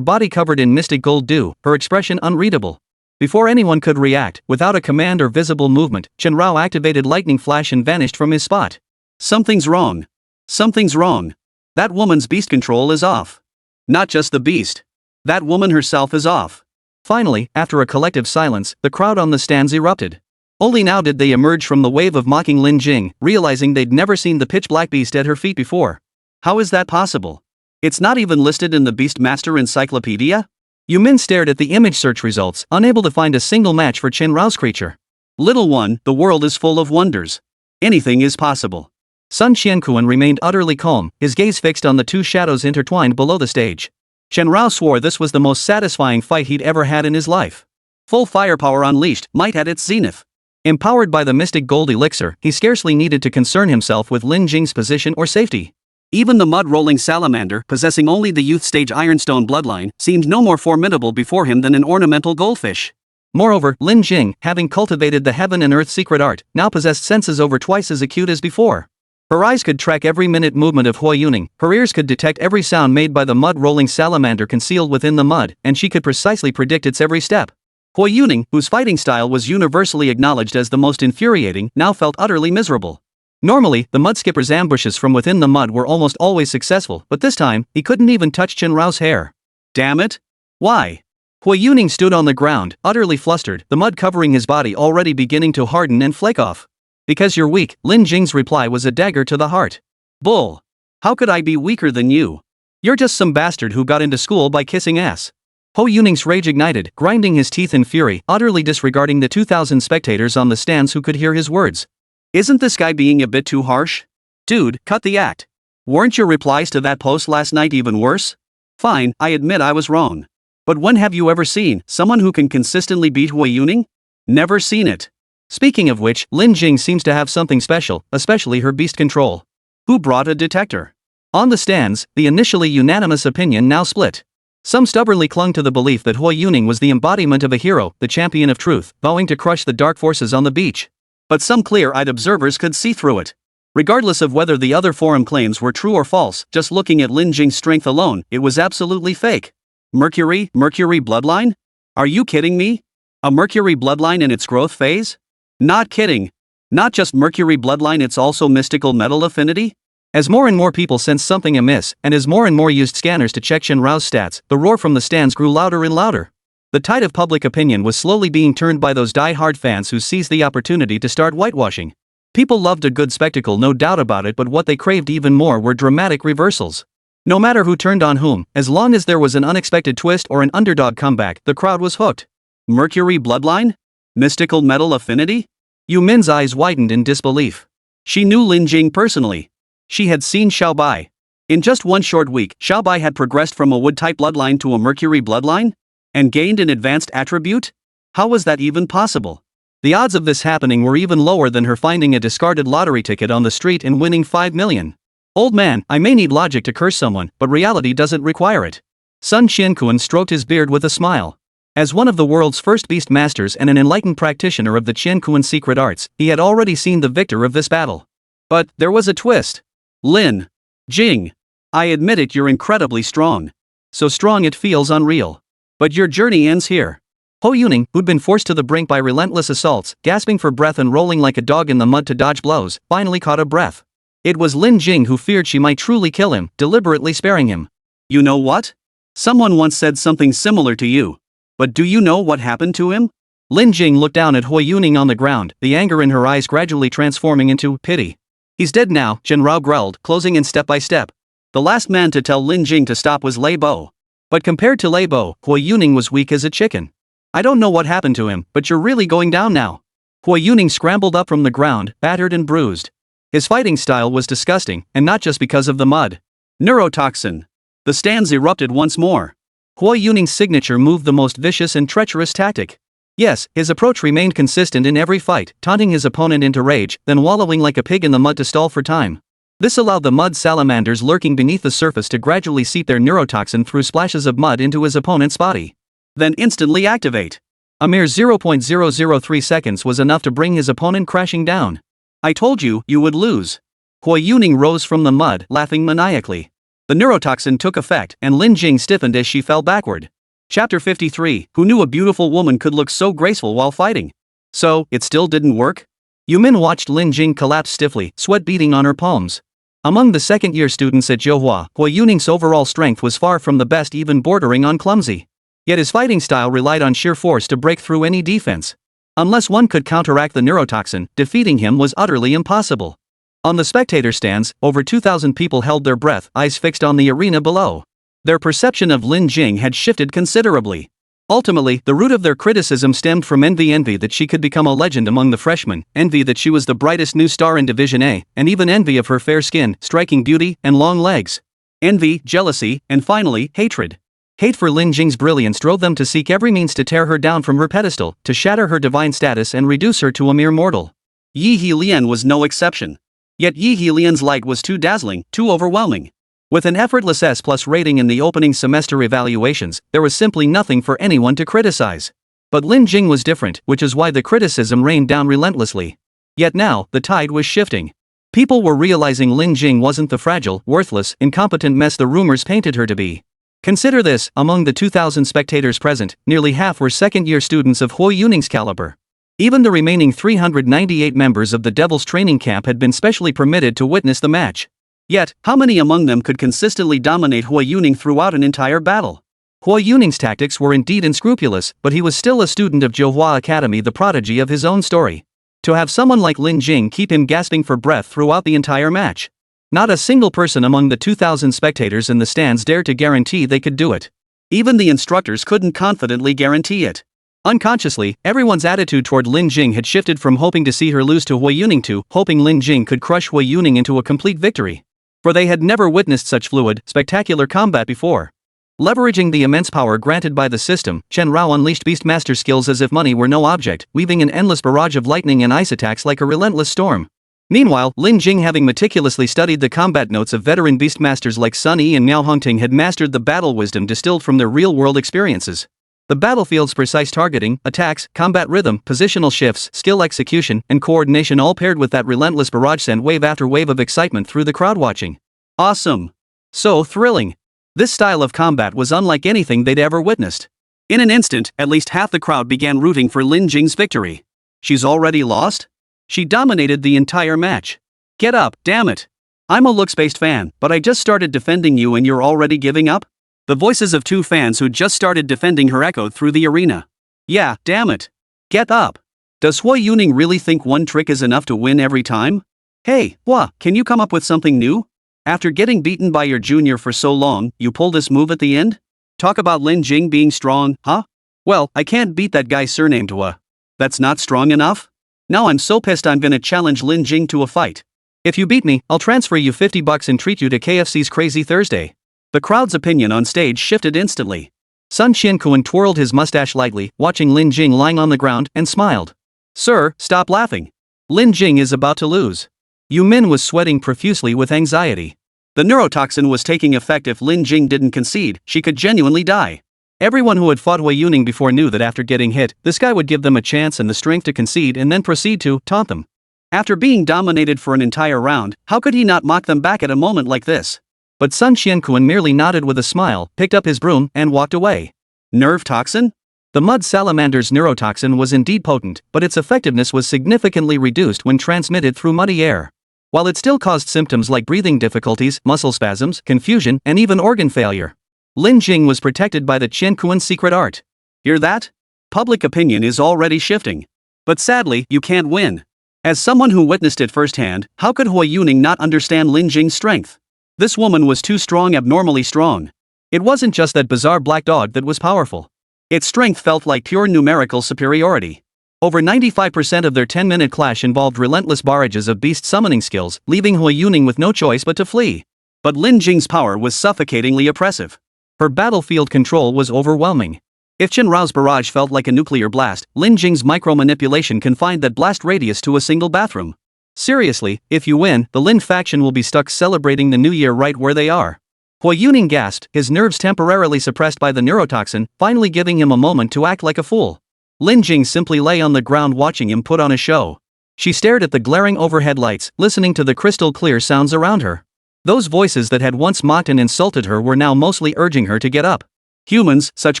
body covered in mystic gold dew, her expression unreadable. Before anyone could react, without a command or visible movement, Chen Rao activated lightning flash and vanished from his spot. Something's wrong. Something's wrong. That woman's beast control is off. Not just the beast. That woman herself is off. Finally, after a collective silence, the crowd on the stands erupted. Only now did they emerge from the wave of mocking Lin Jing, realizing they'd never seen the pitch-black beast at her feet before. How is that possible? It's not even listed in the Beastmaster Encyclopedia? Yu Min stared at the image search results, unable to find a single match for Chen Rao's creature. Little one, the world is full of wonders. Anything is possible. Sun Qianquan remained utterly calm, his gaze fixed on the 2 shadows intertwined below the stage. Chen Rao swore this was the most satisfying fight he'd ever had in his life. Full firepower unleashed, might at its zenith. Empowered by the mystic gold elixir, he scarcely needed to concern himself with Lin Jing's position or safety. Even the mud-rolling salamander, possessing only the youth stage Ironstone bloodline, seemed no more formidable before him than an ornamental goldfish. Moreover, Lin Jing, having cultivated the heaven and earth secret art, now possessed senses over twice as acute as before. Her eyes could track every minute movement of Hui Yuning, her ears could detect every sound made by the mud-rolling salamander concealed within the mud, and she could precisely predict its every step. Hui Yuning, whose fighting style was universally acknowledged as the most infuriating, now felt utterly miserable. Normally, the mudskipper's ambushes from within the mud were almost always successful, but this time, he couldn't even touch Chen Rao's hair. Damn it! Why? Hui Yuning stood on the ground, utterly flustered, the mud covering his body already beginning to harden and flake off. Because you're weak, Lin Jing's reply was a dagger to the heart. Bull! How could I be weaker than you? You're just some bastard who got into school by kissing ass. Hui Yuning's rage ignited, grinding his teeth in fury, utterly disregarding the 2,000 spectators on the stands who could hear his words. Isn't this guy being a bit too harsh? Dude, cut the act. Weren't your replies to that post last night even worse? Fine, I admit I was wrong. But when have you ever seen someone who can consistently beat Hui Yuning? Never seen it. Speaking of which, Lin Jing seems to have something special, especially her beast control. Who brought a detector? On the stands, the initially unanimous opinion now split. Some stubbornly clung to the belief that Hui Yuning was the embodiment of a hero, the champion of truth, vowing to crush the dark forces on the beach. But some clear-eyed observers could see through it. Regardless of whether the other forum claims were true or false, just looking at Lin Jing's strength alone, it was absolutely fake. Mercury bloodline? Are you kidding me? A Mercury bloodline in its growth phase? Not kidding. Not just Mercury bloodline, it's also mystical metal affinity? As more and more people sensed something amiss, and as more and more used scanners to check Chen Rao's stats, the roar from the stands grew louder and louder. The tide of public opinion was slowly being turned by those die-hard fans who seized the opportunity to start whitewashing. People loved a good spectacle, no doubt about it, but what they craved even more were dramatic reversals. No matter who turned on whom, as long as there was an unexpected twist or an underdog comeback, the crowd was hooked. Mercury bloodline? Mystical metal affinity? Yu Min's eyes widened in disbelief. She knew Lin Jing personally. She had seen Xiaobai. In just one short week, Xiaobai had progressed from a wood-type bloodline to a Mercury bloodline? And gained an advanced attribute? How was that even possible? The odds of this happening were even lower than her finding a discarded lottery ticket on the street and winning 5 million. Old man, I may need logic to curse someone, but reality doesn't require it. Sun Qianquan stroked his beard with a smile. As one of the world's first beast masters and an enlightened practitioner of the Qianquan secret arts, he had already seen the victor of this battle. But there was a twist. Lin Jing, I admit it, you're incredibly strong. So strong it feels unreal. But your journey ends here. Hui Yuning, who'd been forced to the brink by relentless assaults, gasping for breath and rolling like a dog in the mud to dodge blows, finally caught a breath. It was Lin Jing who feared she might truly kill him, deliberately sparing him. You know what? Someone once said something similar to you. But do you know what happened to him? Lin Jing looked down at Hui Yuning on the ground, the anger in her eyes gradually transforming into pity. He's dead now, Chen Rao growled, closing in step by step. The last man to tell Lin Jing to stop was Lei Bo. But compared to Lei Bo, Hui Yuning was weak as a chicken. I don't know what happened to him, but you're really going down now. Hua Yuning scrambled up from the ground, battered and bruised. His fighting style was disgusting, and not just because of the mud. Neurotoxin. The stands erupted once more. Hua Yuning's signature move, the most vicious and treacherous tactic. Yes, his approach remained consistent in every fight, taunting his opponent into rage, then wallowing like a pig in the mud to stall for time. This allowed the mud salamanders lurking beneath the surface to gradually seep their neurotoxin through splashes of mud into his opponent's body. Then instantly activate. A mere 0.003 seconds was enough to bring his opponent crashing down. I told you, you would lose. Hua Yuning rose from the mud, laughing maniacally. The neurotoxin took effect, and Lin Jing stiffened as she fell backward. Chapter 53. Who knew a beautiful woman could look so graceful while fighting? So, it still didn't work? Yumin watched Lin Jing collapse stiffly, sweat beading on her palms. Among the second-year students at Johua, Hua Yuning's overall strength was far from the best, even bordering on clumsy. Yet his fighting style relied on sheer force to break through any defense. Unless one could counteract the neurotoxin, defeating him was utterly impossible. On the spectator stands, over 2,000 people held their breath, eyes fixed on the arena below. Their perception of Lin Jing had shifted considerably. Ultimately, the root of their criticism stemmed from envy that she could become a legend among the freshmen, envy that she was the brightest new star in Division A, and even envy of her fair skin, striking beauty, and long legs. Envy, jealousy, and finally, hatred. Hate for Lin Jing's brilliance drove them to seek every means to tear her down from her pedestal, to shatter her divine status and reduce her to a mere mortal. Yi He Lian was no exception. Yet Yi He Lian's light was too dazzling, too overwhelming. With an effortless S+ rating in the opening semester evaluations, there was simply nothing for anyone to criticize. But Lin Jing was different, which is why the criticism rained down relentlessly. Yet now, the tide was shifting. People were realizing Lin Jing wasn't the fragile, worthless, incompetent mess the rumors painted her to be. Consider this, among the 2,000 spectators present, nearly half were second-year students of Hua Yuning's caliber. Even the remaining 398 members of the Devil's training camp had been specially permitted to witness the match. Yet, how many among them could consistently dominate Hua Yuning throughout an entire battle? Hua Yuning's tactics were indeed unscrupulous, but he was still a student of Johua Academy, the prodigy of his own story. To have someone like Lin Jing keep him gasping for breath throughout the entire match. Not a single person among the 2,000 spectators in the stands dared to guarantee they could do it. Even the instructors couldn't confidently guarantee it. Unconsciously, everyone's attitude toward Lin Jing had shifted from hoping to see her lose to Hua Yuning to hoping Lin Jing could crush Hua Yuning into a complete victory. For they had never witnessed such fluid, spectacular combat before. Leveraging the immense power granted by the system, Chen Rao unleashed Beastmaster skills as if money were no object, weaving an endless barrage of lightning and ice attacks like a relentless storm. Meanwhile, Lin Jing, having meticulously studied the combat notes of veteran Beastmasters like Sun Yi and Miao Hongting, had mastered the battle wisdom distilled from their real-world experiences. The battlefield's precise targeting, attacks, combat rhythm, positional shifts, skill execution, and coordination, all paired with that relentless barrage, sent wave after wave of excitement through the crowd watching. Awesome! So thrilling! This style of combat was unlike anything they'd ever witnessed. In an instant, at least half the crowd began rooting for Lin Jing's victory. She's already lost? She dominated the entire match. Get up, damn it! I'm a looks-based fan, but I just started defending you and you're already giving up? The voices of two fans who just started defending her echoed through the arena. Yeah, damn it! Get up! Does Hua Yuning really think one trick is enough to win every time? Hey, Hua, can you come up with something new? After getting beaten by your junior for so long, you pull this move at the end? Talk about Lin Jing being strong, huh? Well, I can't beat that guy surnamed Hua. That's not strong enough? Now I'm so pissed I'm gonna challenge Lin Jing to a fight. If you beat me, I'll transfer you $50 and treat you to KFC's Crazy Thursday. The crowd's opinion on stage shifted instantly. Sun Qiankuan twirled his mustache lightly, watching Lin Jing lying on the ground, and smiled. Sir, stop laughing. Lin Jing is about to lose. Yu Min was sweating profusely with anxiety. The neurotoxin was taking effect. If Lin Jing didn't concede, she could genuinely die. Everyone who had fought Hua Yuning before knew that after getting hit, this guy would give them a chance and the strength to concede and then proceed to taunt them. After being dominated for an entire round, how could he not mock them back at a moment like this? But Sun Qiankuan merely nodded with a smile, picked up his broom, and walked away. Nerve toxin? The mud salamander's neurotoxin was indeed potent, but its effectiveness was significantly reduced when transmitted through muddy air. While it still caused symptoms like breathing difficulties, muscle spasms, confusion, and even organ failure. Lin Jing was protected by the Qiankuan secret art. Hear that? Public opinion is already shifting. But sadly, you can't win. As someone who witnessed it firsthand, how could Hua Yuning not understand Lin Jing's strength? This woman was too strong, abnormally strong. It wasn't just that bizarre black dog that was powerful. Its strength felt like pure numerical superiority. Over 95% of their 10-minute clash involved relentless barrages of beast summoning skills, leaving Hui Yuning with no choice but to flee. But Lin Jing's power was suffocatingly oppressive. Her battlefield control was overwhelming. If Chen Rao's barrage felt like a nuclear blast, Lin Jing's micro-manipulation confined that blast radius to a single bathroom. Seriously, if you win, the Lin faction will be stuck celebrating the new year right where they are. Hui Yuning gasped, his nerves temporarily suppressed by the neurotoxin, finally giving him a moment to act like a fool. Lin Jing simply lay on the ground watching him put on a show. She stared at the glaring overhead lights, listening to the crystal-clear sounds around her. Those voices that had once mocked and insulted her were now mostly urging her to get up. Humans, such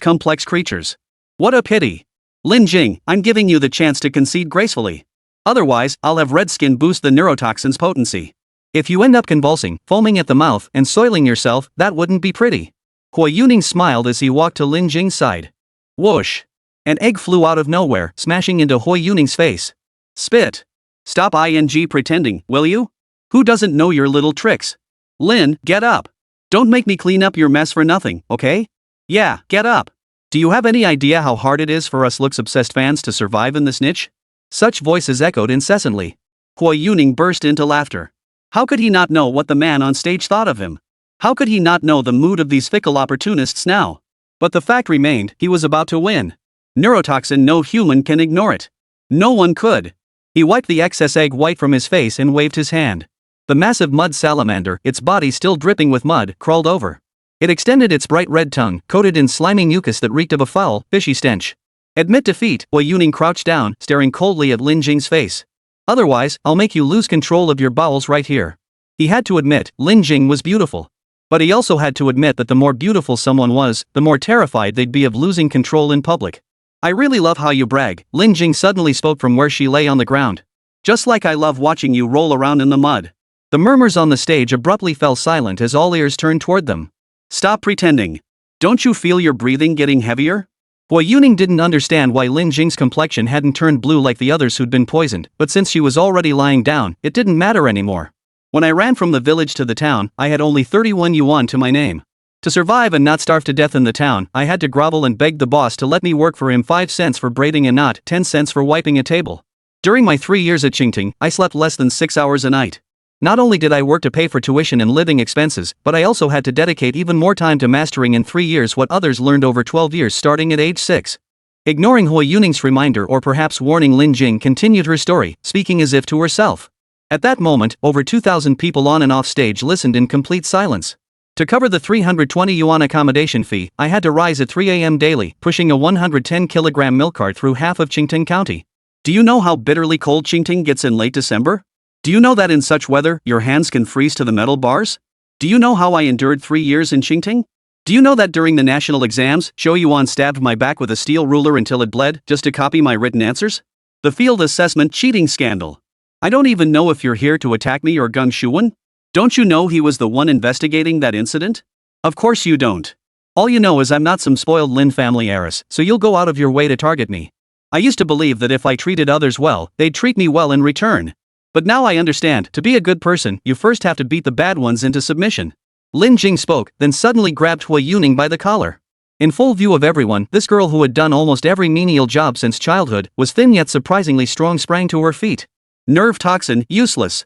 complex creatures. What a pity. Lin Jing, I'm giving you the chance to concede gracefully. Otherwise, I'll have red skin boost the neurotoxin's potency. If you end up convulsing, foaming at the mouth, and soiling yourself, that wouldn't be pretty. Hui Yuning smiled as he walked to Lin Jing's side. Whoosh! An egg flew out of nowhere, smashing into Hui Yuning's face. Spit! Stop pretending, will you? Who doesn't know your little tricks? Lin, get up! Don't make me clean up your mess for nothing, okay? Yeah, get up! Do you have any idea how hard it is for us looks-obsessed fans to survive in this niche? Such voices echoed incessantly. Hui Yuning burst into laughter. How could he not know what the man on stage thought of him? How could he not know the mood of these fickle opportunists now? But the fact remained, he was about to win. Neurotoxin, no human can ignore it. No one could. He wiped the excess egg white from his face and waved his hand. The massive mud salamander, its body still dripping with mud, crawled over. It extended its bright red tongue, coated in slimy mucus that reeked of a foul, fishy stench. Admit defeat, Hui Yuning crouched down, staring coldly at Lin Jing's face. Otherwise, I'll make you lose control of your bowels right here. He had to admit, Lin Jing was beautiful. But he also had to admit that the more beautiful someone was, the more terrified they'd be of losing control in public. I really love how you brag, Lin Jing suddenly spoke from where she lay on the ground. Just like I love watching you roll around in the mud. The murmurs on the stage abruptly fell silent as all ears turned toward them. Stop pretending. Don't you feel your breathing getting heavier? Hui Yuning didn't understand why Lin Jing's complexion hadn't turned blue like the others who'd been poisoned, but since she was already lying down, it didn't matter anymore. When I ran from the village to the town, I had only 31 yuan to my name. To survive and not starve to death in the town, I had to grovel and beg the boss to let me work for him 5 cents for braiding a knot, 10 cents for wiping a table. During my 3 years at Qingting, I slept less than 6 hours a night. Not only did I work to pay for tuition and living expenses, but I also had to dedicate even more time to mastering in 3 years what others learned over 12 years starting at age 6. Ignoring Hui Yuning's reminder or perhaps warning, Lin Jing continued her story, speaking as if to herself. At that moment, over 2,000 people on and off stage listened in complete silence. To cover the 320 yuan accommodation fee, I had to rise at 3 a.m. daily, pushing a 110-kilogram milk cart through half of Qingting County. Do you know how bitterly cold Qingting gets in late December? Do you know that in such weather, your hands can freeze to the metal bars? Do you know how I endured 3 years in Qingting? Do you know that during the national exams, Zhou Yuan stabbed my back with a steel ruler until it bled, just to copy my written answers? The field assessment cheating scandal. I don't even know if you're here to attack me or Geng Shuwen. Don't you know he was the one investigating that incident? Of course you don't. All you know is I'm not some spoiled Lin family heiress, so you'll go out of your way to target me. I used to believe that if I treated others well, they'd treat me well in return. But now I understand, to be a good person, you first have to beat the bad ones into submission. Lin Jing spoke, then suddenly grabbed Hui Yuning by the collar. In full view of everyone, this girl who had done almost every menial job since childhood, was thin yet surprisingly strong, sprang to her feet. Nerve toxin, useless.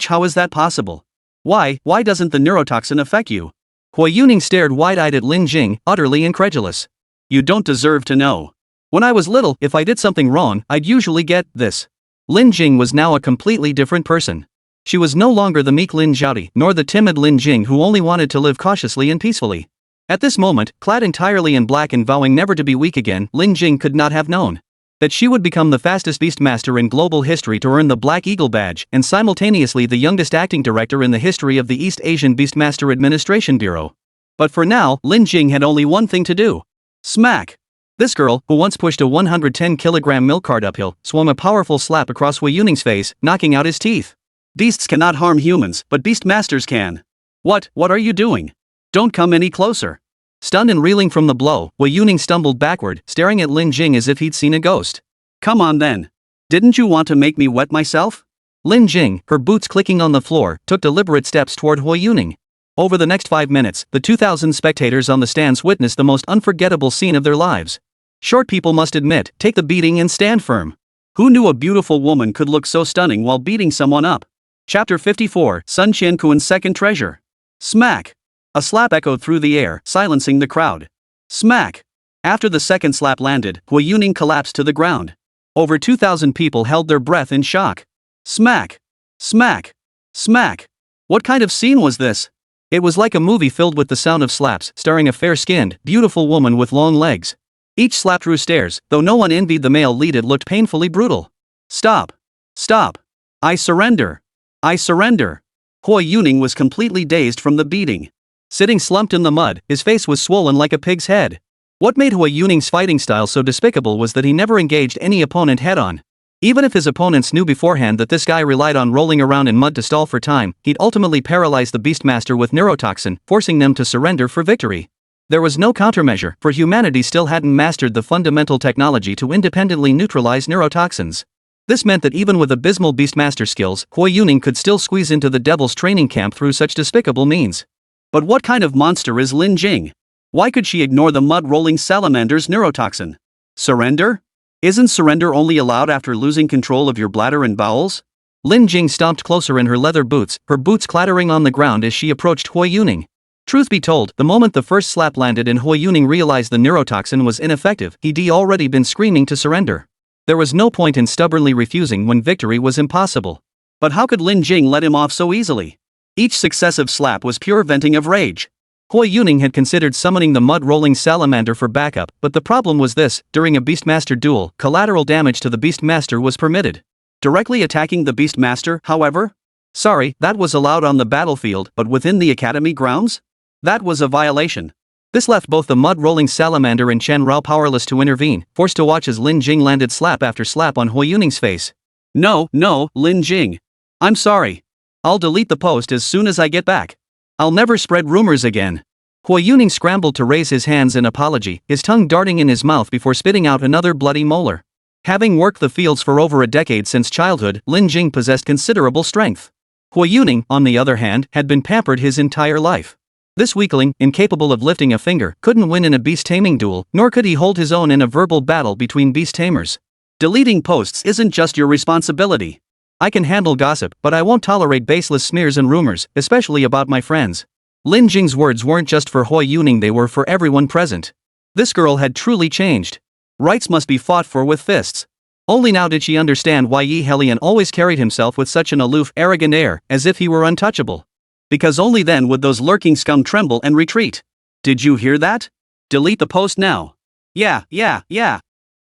How is that possible? Why doesn't the neurotoxin affect you? Hui Yuning stared wide-eyed at Lin Jing, utterly incredulous. You don't deserve to know. When I was little, if I did something wrong, I'd usually get this. Lin Jing was now a completely different person. She was no longer the meek Lin Zhaodi, nor the timid Lin Jing who only wanted to live cautiously and peacefully. At this moment, clad entirely in black and vowing never to be weak again, Lin Jing could not have known that she would become the fastest beastmaster in global history to earn the Black Eagle badge, and simultaneously the youngest acting director in the history of the East Asian Beastmaster Administration Bureau. But for now, Lin Jing had only one thing to do. Smack! This girl, who once pushed a 110-kilogram milk cart uphill, swung a powerful slap across Hui Yuning's face, knocking out his teeth. Beasts cannot harm humans, but beastmasters can. What are you doing? Don't come any closer. Stunned and reeling from the blow, Hui Yuning stumbled backward, staring at Lin Jing as if he'd seen a ghost. Come on then. Didn't you want to make me wet myself? Lin Jing, her boots clicking on the floor, took deliberate steps toward Hui Yuning. Over the next 5 minutes, the 2,000 spectators on the stands witnessed the most unforgettable scene of their lives. Short people must admit, take the beating and stand firm. Who knew a beautiful woman could look so stunning while beating someone up? Chapter 54, Sun Qianquan's Second Treasure. Smack! A slap echoed through the air, silencing the crowd. Smack! After the second slap landed, Hu Yuning collapsed to the ground. Over 2,000 people held their breath in shock. Smack! Smack! Smack! What kind of scene was this? It was like a movie filled with the sound of slaps, starring a fair-skinned, beautiful woman with long legs. Each slap drew stares, though no one envied the male lead. It looked painfully brutal. Stop! Stop! I surrender! I surrender! Hu Yuning was completely dazed from the beating. Sitting slumped in the mud, his face was swollen like a pig's head. What made Hu Yuning's fighting style so despicable was that he never engaged any opponent head-on. Even if his opponents knew beforehand that this guy relied on rolling around in mud to stall for time, he'd ultimately paralyze the Beastmaster with neurotoxin, forcing them to surrender for victory. There was no countermeasure, for humanity still hadn't mastered the fundamental technology to independently neutralize neurotoxins. This meant that even with abysmal Beastmaster skills, Hu Yuning could still squeeze into the Devil's training camp through such despicable means. But what kind of monster is Lin Jing? Why could she ignore the mud-rolling salamander's neurotoxin? Surrender? Isn't surrender only allowed after losing control of your bladder and bowels? Lin Jing stomped closer in her leather boots, her boots clattering on the ground as she approached Hu Yuning. Truth be told, the moment the first slap landed and Hu Yuning realized the neurotoxin was ineffective, he'd already been screaming to surrender. There was no point in stubbornly refusing when victory was impossible. But how could Lin Jing let him off so easily? Each successive slap was pure venting of rage. Hu Yuning had considered summoning the mud-rolling salamander for backup, but the problem was this: during a Beastmaster duel, collateral damage to the Beastmaster was permitted. Directly attacking the Beastmaster, however? Sorry, that was allowed on the battlefield, but within the academy grounds? That was a violation. This left both the mud-rolling salamander and Chen Rao powerless to intervene, forced to watch as Lin Jing landed slap after slap on Hu Yuning's face. No, Lin Jing. I'm sorry. I'll delete the post as soon as I get back. I'll never spread rumors again. Hu Yuning scrambled to raise his hands in apology, his tongue darting in his mouth before spitting out another bloody molar. Having worked the fields for over a decade since childhood, Lin Jing possessed considerable strength. Hu Yuning, on the other hand, had been pampered his entire life. This weakling, incapable of lifting a finger, couldn't win in a beast-taming duel, nor could he hold his own in a verbal battle between beast-tamers. Deleting posts isn't just your responsibility. I can handle gossip, but I won't tolerate baseless smears and rumors, especially about my friends. Lin Jing's words weren't just for Hu Yuning, they were for everyone present. This girl had truly changed. Rights must be fought for with fists. Only now did she understand why Yi Helian always carried himself with such an aloof, arrogant air, as if he were untouchable. Because only then would those lurking scum tremble and retreat. Did you hear that? Delete the post now. Yeah.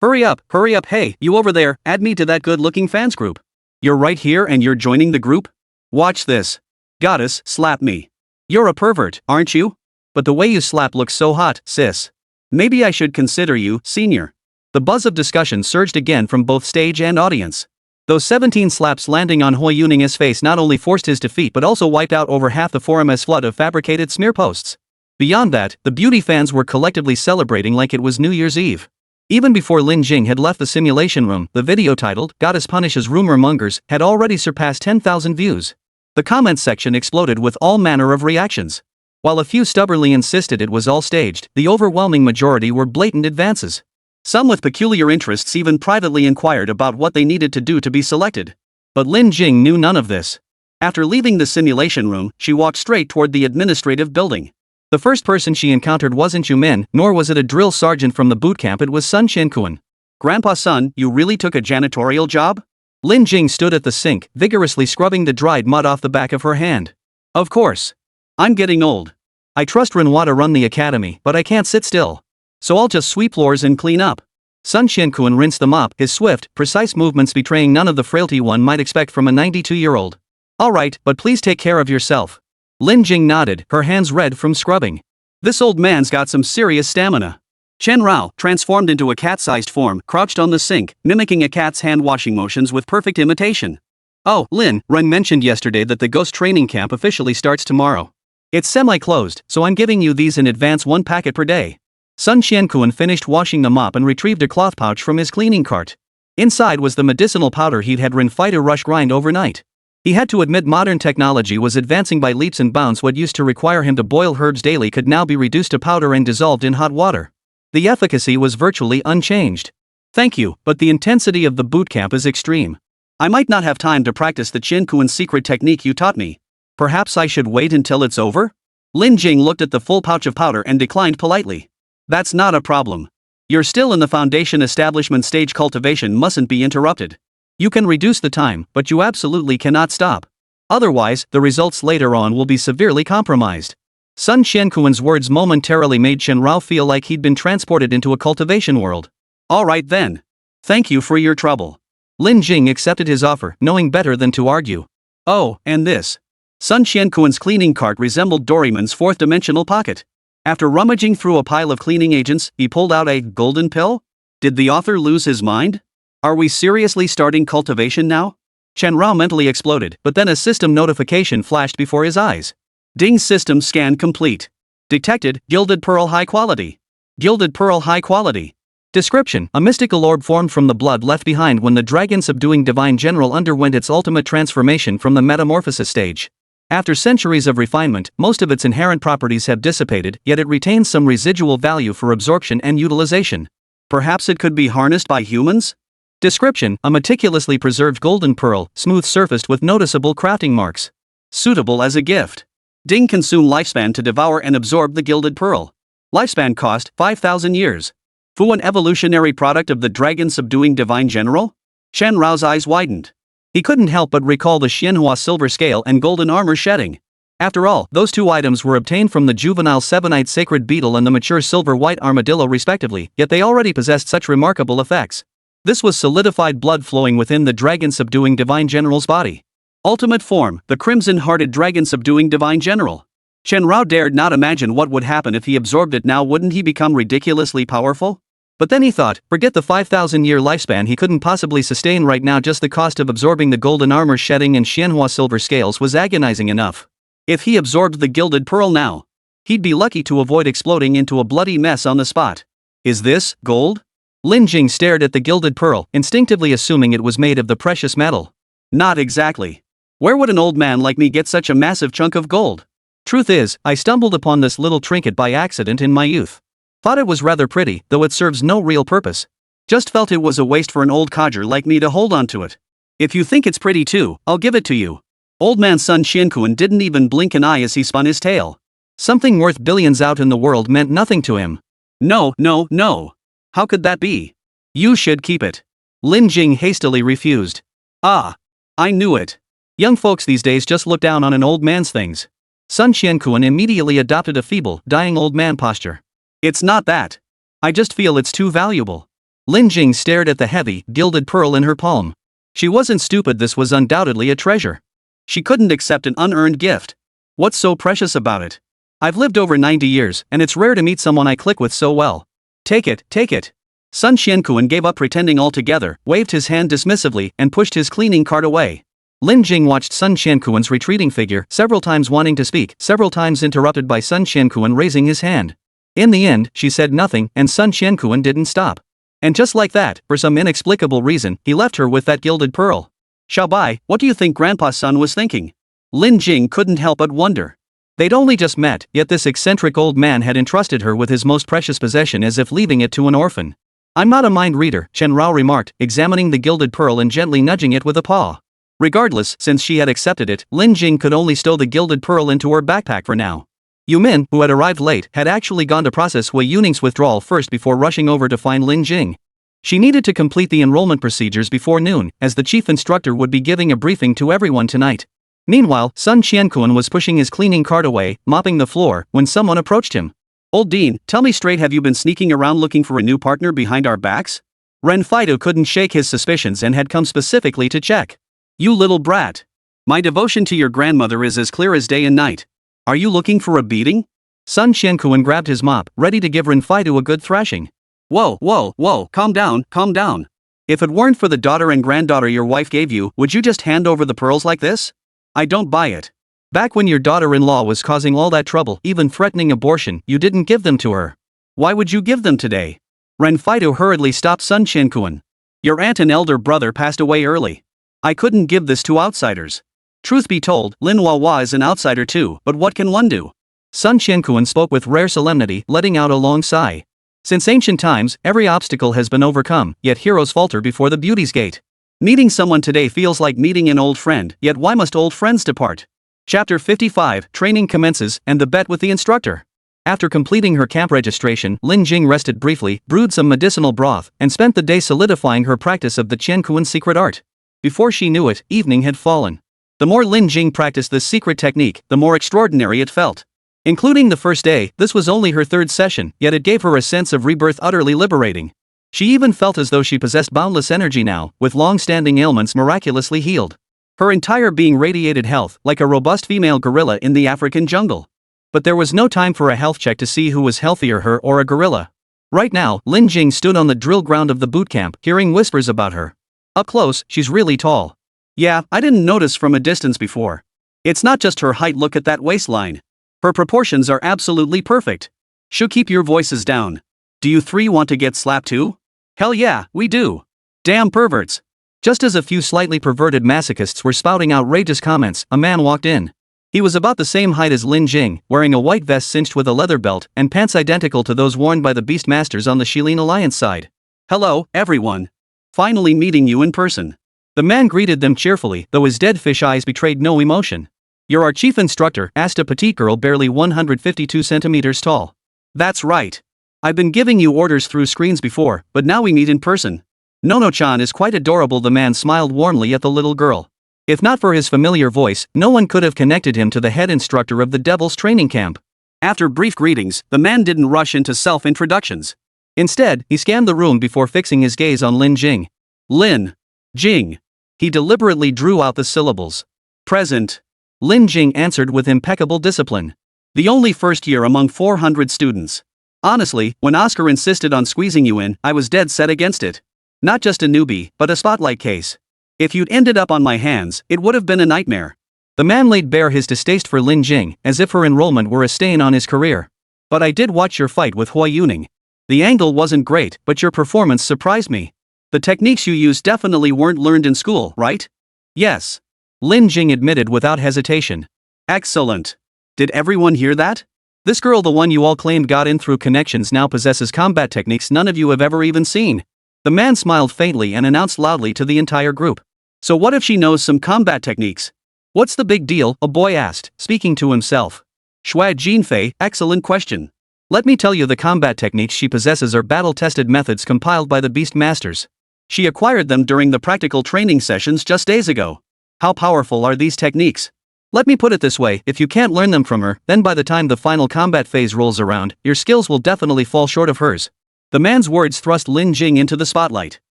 Hurry up, hey, you over there, add me to that good-looking fans group. You're right here and you're joining the group? Watch this. Goddess, slap me. You're a pervert, aren't you? But the way you slap looks so hot, sis. Maybe I should consider you, senior. The buzz of discussion surged again from both stage and audience. Those 17 slaps landing on Hu Yuning's face not only forced his defeat but also wiped out over half the forum's flood of fabricated smear posts. Beyond that, the beauty fans were collectively celebrating like it was New Year's Eve. Even before Lin Jing had left the simulation room, the video titled, "Goddess Punishes Rumor Mongers," had already surpassed 10,000 views. The comments section exploded with all manner of reactions. While a few stubbornly insisted it was all staged, the overwhelming majority were blatant advances. Some with peculiar interests even privately inquired about what they needed to do to be selected. But Lin Jing knew none of this. After leaving the simulation room, she walked straight toward the administrative building. The first person she encountered wasn't Yu Min, nor was it a drill sergeant from the boot camp, it was Sun Qianquan. Grandpa Sun, you really took a janitorial job? Lin Jing stood at the sink, vigorously scrubbing the dried mud off the back of her hand. Of course. I'm getting old. I trust Renhwa to run the academy, but I can't sit still. So I'll just sweep floors and clean up. Sun Qianquan rinsed the mop, his swift, precise movements betraying none of the frailty one might expect from a 92-year-old. Alright, but please take care of yourself. Lin Jing nodded, her hands red from scrubbing. This old man's got some serious stamina. Chen Rao, transformed into a cat-sized form, crouched on the sink, mimicking a cat's hand-washing motions with perfect imitation. Oh, Lin, Ren mentioned yesterday that the ghost training camp officially starts tomorrow. It's semi-closed, so I'm giving you these in advance, 1 packet per day. Sun Qianquan finished washing the mop and retrieved a cloth pouch from his cleaning cart. Inside was the medicinal powder he'd had Ren Fighter Rush grind overnight. He had to admit modern technology was advancing by leaps and bounds. What used to require him to boil herbs daily could now be reduced to powder and dissolved in hot water. The efficacy was virtually unchanged. Thank you, but the intensity of the bootcamp is extreme. I might not have time to practice the Chin-Kuan secret technique you taught me. Perhaps I should wait until it's over? Lin Jing looked at the full pouch of powder and declined politely. That's not a problem. You're still in the foundation establishment stage. Cultivation mustn't be interrupted. You can reduce the time, but you absolutely cannot stop. Otherwise, the results later on will be severely compromised. Sun Qiankuan's words momentarily made Chen Rao feel like he'd been transported into a cultivation world. Alright then. Thank you for your trouble. Lin Jing accepted his offer, knowing better than to argue. Oh, and this. Sun Qiankuan's cleaning cart resembled Doraemon's fourth-dimensional pocket. After rummaging through a pile of cleaning agents, he pulled out a golden pill? Did the author lose his mind? Are we seriously starting cultivation now? Chen Rao mentally exploded, but then a system notification flashed before his eyes. Ding, system scan complete. Detected, Gilded Pearl High Quality. Gilded Pearl High Quality. Description: a mystical orb formed from the blood left behind when the dragon-subduing divine general underwent its ultimate transformation from the metamorphosis stage. After centuries of refinement, most of its inherent properties have dissipated, yet it retains some residual value for absorption and utilization. Perhaps it could be harnessed by humans? Description: a meticulously preserved golden pearl, smooth-surfaced with noticeable crafting marks. Suitable as a gift. Ding, consume lifespan to devour and absorb the gilded pearl. Lifespan cost 5,000 years. Fu, an evolutionary product of the dragon-subduing divine general? Chen Rao's eyes widened. He couldn't help but recall the Xianhua silver scale and golden armor shedding. After all, those two items were obtained from the juvenile Sevenite sacred beetle and the mature silver-white armadillo respectively, yet they already possessed such remarkable effects. This was solidified blood flowing within the dragon-subduing divine general's body. Ultimate form, the crimson-hearted dragon-subduing divine general. Chen Rao dared not imagine what would happen if he absorbed it now. Wouldn't he become ridiculously powerful? But then he thought, forget the 5,000-year lifespan he couldn't possibly sustain right now. Just the cost of absorbing the golden armor shedding and Xianhua silver scales was agonizing enough. If he absorbed the gilded pearl now, he'd be lucky to avoid exploding into a bloody mess on the spot. Is this gold? Lin Jing stared at the gilded pearl, instinctively assuming it was made of the precious metal. Not exactly. Where would an old man like me get such a massive chunk of gold? Truth is, I stumbled upon this little trinket by accident in my youth. Thought it was rather pretty, though it serves no real purpose. Just felt it was a waste for an old codger like me to hold on to it. If you think it's pretty too, I'll give it to you. Old man Sun Qiankuan didn't even blink an eye as he spun his tail. Something worth billions out in the world meant nothing to him. No, no, no. How could that be? You should keep it. Lin Jing hastily refused. Ah. I knew it. Young folks these days just look down on an old man's things. Sun Qiankuan immediately adopted a feeble, dying old man posture. It's not that. I just feel it's too valuable. Lin Jing stared at the heavy, gilded pearl in her palm. She wasn't stupid. This was undoubtedly a treasure. She couldn't accept an unearned gift. What's so precious about it? I've lived over 90 years, and it's rare to meet someone I click with so well. Take it, take it. Sun Qiankuan gave up pretending altogether, waved his hand dismissively, and pushed his cleaning cart away. Lin Jing watched Sun Qiankuan's retreating figure, several times wanting to speak, several times interrupted by Sun Qiankuan raising his hand. In the end, she said nothing, and Sun Qiankuan didn't stop. And just like that, for some inexplicable reason, he left her with that gilded pearl. Xiaobai, what do you think Grandpa's son was thinking? Lin Jing couldn't help but wonder. They'd only just met, yet this eccentric old man had entrusted her with his most precious possession as if leaving it to an orphan. I'm not a mind reader, Chen Rao remarked, examining the gilded pearl and gently nudging it with a paw. Regardless, since she had accepted it, Lin Jing could only stow the gilded pearl into her backpack for now. Yu Min, who had arrived late, had actually gone to process Wei Yuning's withdrawal first before rushing over to find Lin Jing. She needed to complete the enrollment procedures before noon, as the chief instructor would be giving a briefing to everyone tonight. Meanwhile, Sun Qiankuan was pushing his cleaning cart away, mopping the floor, when someone approached him. Old Dean, tell me straight, have you been sneaking around looking for a new partner behind our backs? Ren Fido couldn't shake his suspicions and had come specifically to check. You little brat. My devotion to your grandmother is as clear as day and night. Are you looking for a beating? Sun Qiankuan grabbed his mop, ready to give Ren Fido a good thrashing. Whoa, whoa, whoa, calm down, calm down. If it weren't for the daughter and granddaughter your wife gave you, would you just hand over the pearls like this? I don't buy it. Back when your daughter-in-law was causing all that trouble, even threatening abortion, you didn't give them to her. Why would you give them today? Ren Fido hurriedly stopped Sun Qiankuan. Your aunt and elder brother passed away early. I couldn't give this to outsiders. Truth be told, Lin Wawa is an outsider too, but what can one do? Sun Qiankuan spoke with rare solemnity, letting out a long sigh. Since ancient times, every obstacle has been overcome, yet heroes falter before the beauty's gate. Meeting someone today feels like meeting an old friend, yet why must old friends depart? Chapter 55, Training commences, and the bet with the instructor. After completing her camp registration, Lin Jing rested briefly, brewed some medicinal broth, and spent the day solidifying her practice of the Qiankuan secret art. Before she knew it, evening had fallen. The more Lin Jing practiced this secret technique, the more extraordinary it felt. Including the first day, this was only her third session, yet it gave her a sense of rebirth utterly liberating. She even felt as though she possessed boundless energy now, with long-standing ailments miraculously healed. Her entire being radiated health, like a robust female gorilla in the African jungle. But there was no time for a health check to see who was healthier, her or a gorilla. Right now, Lin Jing stood on the drill ground of the boot camp, hearing whispers about her. Up close, she's really tall. Yeah, I didn't notice from a distance before. It's not just her height, look at that waistline. Her proportions are absolutely perfect. Shoo, keep your voices down. Do you three want to get slapped too? Hell yeah, we do. Damn perverts. Just as a few slightly perverted masochists were spouting outrageous comments, a man walked in. He was about the same height as Lin Jing, wearing a white vest cinched with a leather belt, and pants identical to those worn by the Beast Masters on the Shilin Alliance side. Hello, everyone. Finally meeting you in person. The man greeted them cheerfully, though his dead fish eyes betrayed no emotion. You're our chief instructor, asked a petite girl barely 152 centimeters tall. That's right. I've been giving you orders through screens before, but now we meet in person. Nono-chan is quite adorable, the man smiled warmly at the little girl. If not for his familiar voice, no one could have connected him to the head instructor of the Devil's training camp. After brief greetings, the man didn't rush into self-introductions. Instead, he scanned the room before fixing his gaze on Lin Jing. Lin Jing. He deliberately drew out the syllables. Present. Lin Jing answered with impeccable discipline. The only first year among 400 students. Honestly, when Oscar insisted on squeezing you in, I was dead set against it. Not just a newbie, but a spotlight case. If you'd ended up on my hands, it would have been a nightmare. The man laid bare his distaste for Lin Jing, as if her enrollment were a stain on his career. But I did watch your fight with Hui Yuning. The angle wasn't great, but your performance surprised me. The techniques you used definitely weren't learned in school, right? Yes. Lin Jing admitted without hesitation. Excellent. Did everyone hear that? This girl, the one you all claimed got in through connections, now possesses combat techniques none of you have ever even seen. The man smiled faintly and announced loudly to the entire group. So what if she knows some combat techniques? What's the big deal? A boy asked, speaking to himself. Shuai Jinfei, excellent question. Let me tell you, the combat techniques she possesses are battle-tested methods compiled by the Beast Masters. She acquired them during the practical training sessions just days ago. How powerful are these techniques? Let me put it this way, if you can't learn them from her, then by the time the final combat phase rolls around, your skills will definitely fall short of hers. The man's words thrust Lin Jing into the spotlight.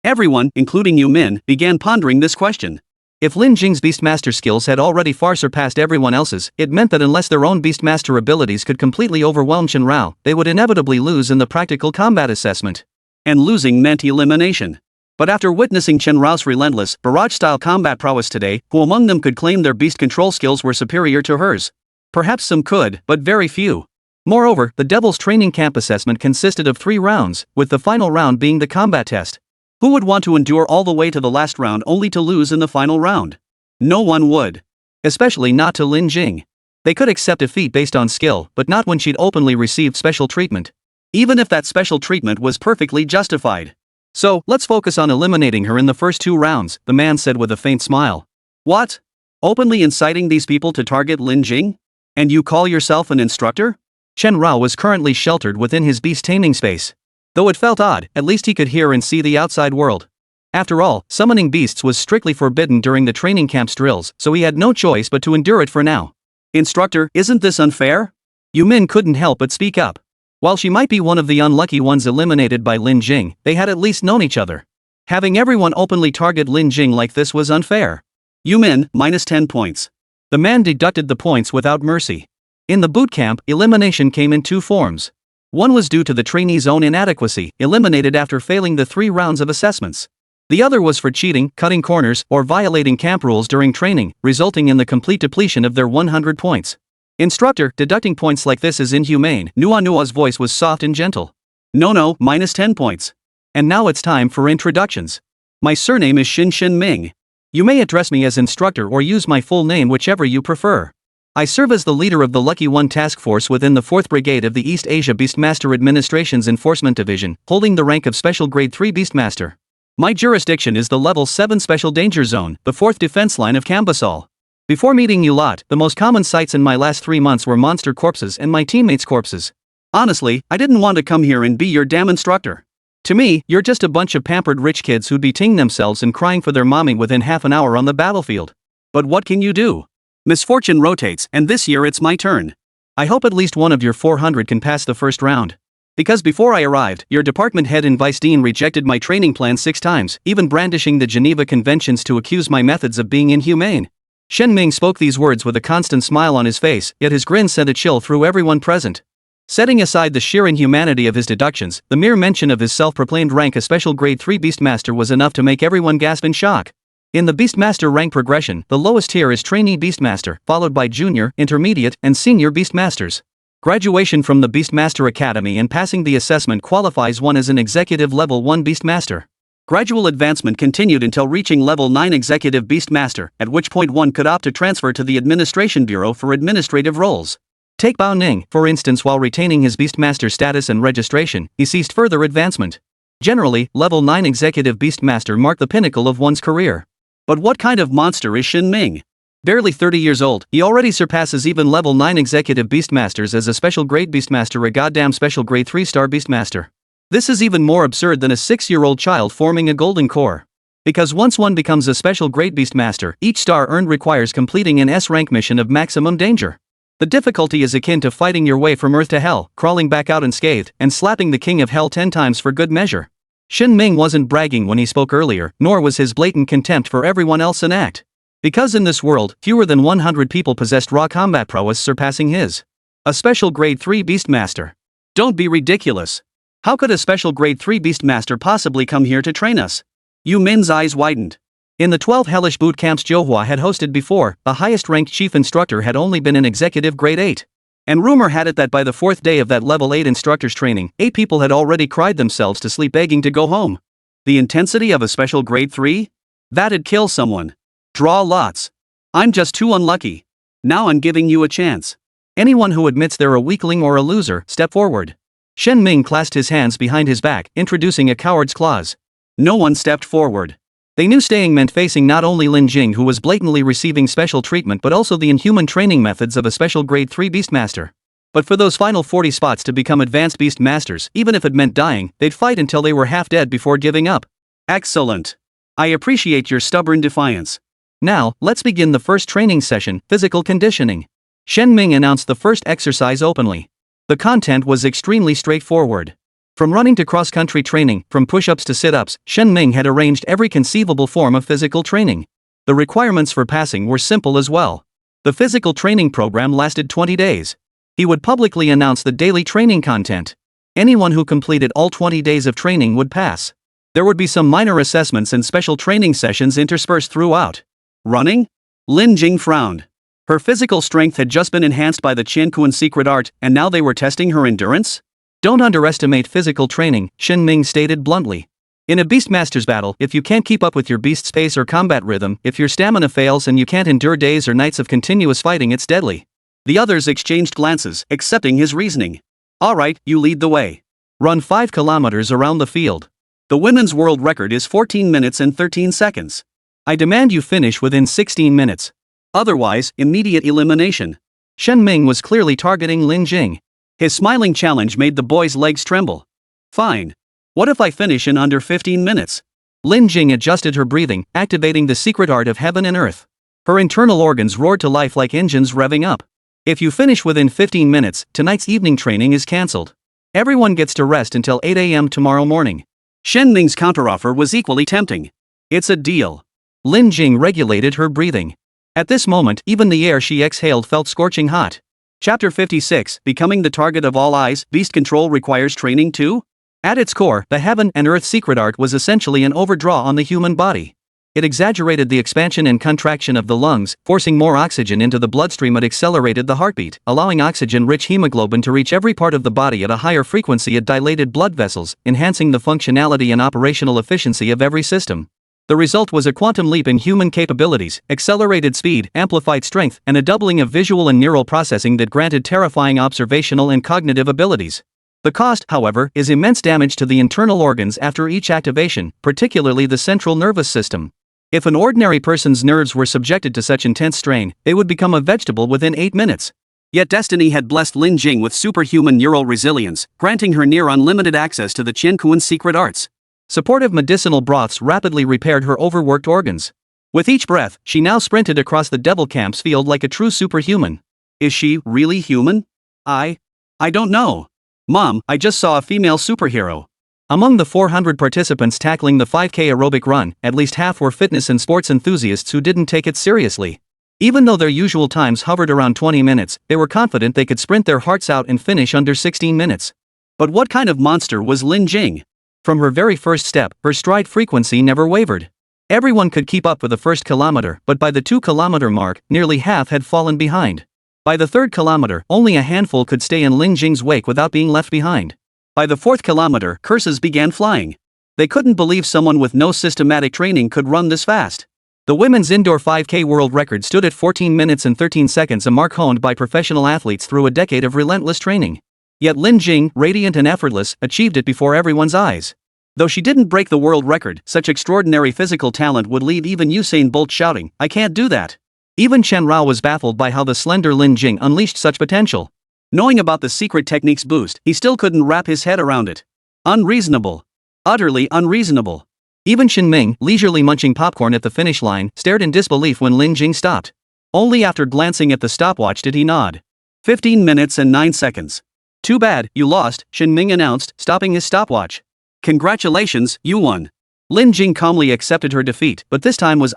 Everyone, including Yu Min, began pondering this question. If Lin Jing's Beastmaster skills had already far surpassed everyone else's, it meant that unless their own Beastmaster abilities could completely overwhelm Chen Rao, they would inevitably lose in the practical combat assessment. And losing meant elimination. But after witnessing Chen Rao's relentless, barrage-style combat prowess today, who among them could claim their beast control skills were superior to hers? Perhaps some could, but very few. Moreover, the Devil's training camp assessment consisted of 3 rounds, with the final round being the combat test. Who would want to endure all the way to the last round only to lose in the final round? No one would. Especially not to Lin Jing. They could accept defeat based on skill, but not when she'd openly received special treatment. Even if that special treatment was perfectly justified. So, let's focus on eliminating her in the first 2 rounds, the man said with a faint smile. What? Openly inciting these people to target Lin Jing? And you call yourself an instructor? Chen Rao was currently sheltered within his beast taming space. Though it felt odd, at least he could hear and see the outside world. After all, summoning beasts was strictly forbidden during the training camp's drills, so he had no choice but to endure it for now. Instructor, isn't this unfair? Yu Min couldn't help but speak up. While she might be one of the unlucky ones eliminated by Lin Jing, they had at least known each other. Having everyone openly target Lin Jing like this was unfair. Yu Min, minus 10 points. The man deducted the points without mercy. In the boot camp, elimination came in 2 forms. One was due to the trainee's own inadequacy, eliminated after failing the 3 rounds of assessments. The other was for cheating, cutting corners, or violating camp rules during training, resulting in the complete depletion of their 100 points. Instructor, deducting points like this is inhumane. Nua's voice was soft and gentle. No, minus 10 points. And now it's time for introductions. My surname is Xin Ming. You may address me as instructor or use my full name, whichever you prefer. I serve as the leader of the Lucky One task force within the 4th Brigade of the East Asia Beastmaster Administration's Enforcement Division, holding the rank of Special Grade 3 Beastmaster. My jurisdiction is the Level 7 Special Danger Zone, the 4th defense line of Cambasol. Before meeting you lot, the most common sights in my last 3 months were monster corpses and my teammates' corpses. Honestly, I didn't want to come here and be your damn instructor. To me, you're just a bunch of pampered rich kids who'd be ting themselves and crying for their mommy within half an hour on the battlefield. But what can you do? Misfortune rotates, and this year it's my turn. I hope at least one of your 400 can pass the first round. Because before I arrived, your department head and vice dean rejected my training plan 6 times, even brandishing the Geneva Conventions to accuse my methods of being inhumane. Shen Ming spoke these words with a constant smile on his face, yet his grin sent a chill through everyone present. Setting aside the sheer inhumanity of his deductions, the mere mention of his self-proclaimed rank as Special Grade 3 Beastmaster was enough to make everyone gasp in shock. In the Beastmaster rank progression, the lowest tier is Trainee Beastmaster, followed by Junior, Intermediate, and Senior Beastmasters. Graduation from the Beastmaster Academy and passing the assessment qualifies one as an Executive Level 1 Beastmaster. Gradual advancement continued until reaching Level 9 Executive Beastmaster, at which point one could opt to transfer to the Administration Bureau for administrative roles. Take Bao Ning, for instance. While retaining his Beastmaster status and registration, he ceased further advancement. Generally, Level 9 Executive Beastmaster marked the pinnacle of one's career. But what kind of monster is Shen Ming? Barely 30 years old, he already surpasses even Level 9 Executive Beastmasters as a Special Grade Beastmaster, a goddamn Special Grade 3-star Beastmaster. This is even more absurd than a 6-year-old child forming a golden core. Because once one becomes a Special Grade Beastmaster, each star earned requires completing an S-rank mission of maximum danger. The difficulty is akin to fighting your way from Earth to Hell, crawling back out unscathed, and slapping the King of Hell 10 times for good measure. Shen Ming wasn't bragging when he spoke earlier, nor was his blatant contempt for everyone else an act. Because in this world, fewer than 100 people possessed raw combat prowess surpassing his. A Special Grade 3 Beastmaster. Don't be ridiculous. How could a Special Grade 3 Beastmaster possibly come here to train us? Yu Min's eyes widened. In the 12 hellish boot camps Johua had hosted before, the highest-ranked chief instructor had only been an Executive Grade 8. And rumor had it that by the 4th day of that Level 8 instructor's training, 8 people had already cried themselves to sleep begging to go home. The intensity of a Special Grade 3? That'd kill someone. Draw lots. I'm just too unlucky. Now I'm giving you a chance. Anyone who admits they're a weakling or a loser, step forward. Shen Ming clasped his hands behind his back, introducing a coward's clause. No one stepped forward. They knew staying meant facing not only Lin Jing, who was blatantly receiving special treatment, but also the inhuman training methods of a Special Grade 3 Beastmaster. But for those final 40 spots to become Advanced Beastmasters, even if it meant dying, they'd fight until they were half dead before giving up. Excellent. I appreciate your stubborn defiance. Now, let's begin the first training session, physical conditioning. Shen Ming announced the first exercise openly. The content was extremely straightforward. From running to cross-country training, from push-ups to sit-ups, Shen Ming had arranged every conceivable form of physical training. The requirements for passing were simple as well. The physical training program lasted 20 days. He would publicly announce the daily training content. Anyone who completed all 20 days of training would pass. There would be some minor assessments and special training sessions interspersed throughout. Running? Lin Jing frowned. Her physical strength had just been enhanced by the Qiankuan secret art, and now they were testing her endurance? Don't underestimate physical training, Shen Ming stated bluntly. In a Beastmaster's battle, if you can't keep up with your beast's pace or combat rhythm, if your stamina fails and you can't endure days or nights of continuous fighting, it's deadly. The others exchanged glances, accepting his reasoning. Alright, you lead the way. Run 5 kilometers around the field. The women's world record is 14 minutes and 13 seconds. I demand you finish within 16 minutes. Otherwise, immediate elimination. Shen Ming was clearly targeting Lin Jing. His smiling challenge made the boy's legs tremble. Fine. What if I finish in under 15 minutes? Lin Jing adjusted her breathing, activating the secret art of heaven and earth. Her internal organs roared to life like engines revving up. If you finish within 15 minutes, tonight's evening training is cancelled. Everyone gets to rest until 8 a.m. tomorrow morning. Shen Ming's counteroffer was equally tempting. It's a deal. Lin Jing regulated her breathing. At this moment, even the air she exhaled felt scorching hot. Chapter 56, Becoming the Target of All Eyes, Beast Control Requires Training Too? At its core, the Heaven and Earth secret art was essentially an overdraw on the human body. It exaggerated the expansion and contraction of the lungs, forcing more oxygen into the bloodstream. It accelerated the heartbeat, allowing oxygen-rich hemoglobin to reach every part of the body at a higher frequency. It dilated blood vessels, enhancing the functionality and operational efficiency of every system. The result was a quantum leap in human capabilities, accelerated speed, amplified strength, and a doubling of visual and neural processing that granted terrifying observational and cognitive abilities. The cost, however, is immense damage to the internal organs after each activation, particularly the central nervous system. If an ordinary person's nerves were subjected to such intense strain, they would become a vegetable within 8 minutes. Yet destiny had blessed Lin Jing with superhuman neural resilience, granting her near unlimited access to the Qian Kuan's secret arts. Supportive medicinal broths rapidly repaired her overworked organs. With each breath, she now sprinted across the Devil Camp's field like a true superhuman. Is she really human? I don't know. Mom, I just saw a female superhero. Among the 400 participants tackling the 5K aerobic run, at least half were fitness and sports enthusiasts who didn't take it seriously. Even though their usual times hovered around 20 minutes, they were confident they could sprint their hearts out and finish under 16 minutes. But what kind of monster was Lin Jing? From her very first step, her stride frequency never wavered. Everyone could keep up for the first kilometer, but by the 2-kilometer mark, nearly half had fallen behind. By the 3rd kilometer, only a handful could stay in Lin Jing's wake without being left behind. By the 4th kilometer, curses began flying. They couldn't believe someone with no systematic training could run this fast. The women's indoor 5K world record stood at 14 minutes and 13 seconds, a mark honed by professional athletes through a decade of relentless training. Yet Lin Jing, radiant and effortless, achieved it before everyone's eyes. Though she didn't break the world record, such extraordinary physical talent would leave even Usain Bolt shouting, "I can't do that." Even Chen Rao was baffled by how the slender Lin Jing unleashed such potential. Knowing about the secret technique's boost, he still couldn't wrap his head around it. Unreasonable. Utterly unreasonable. Even Shen Ming, leisurely munching popcorn at the finish line, stared in disbelief when Lin Jing stopped. Only after glancing at the stopwatch did he nod. 15 minutes and 9 seconds. Too bad, you lost, Shen Ming announced, stopping his stopwatch. Congratulations, you won. Lin Jing calmly accepted her defeat, but this time was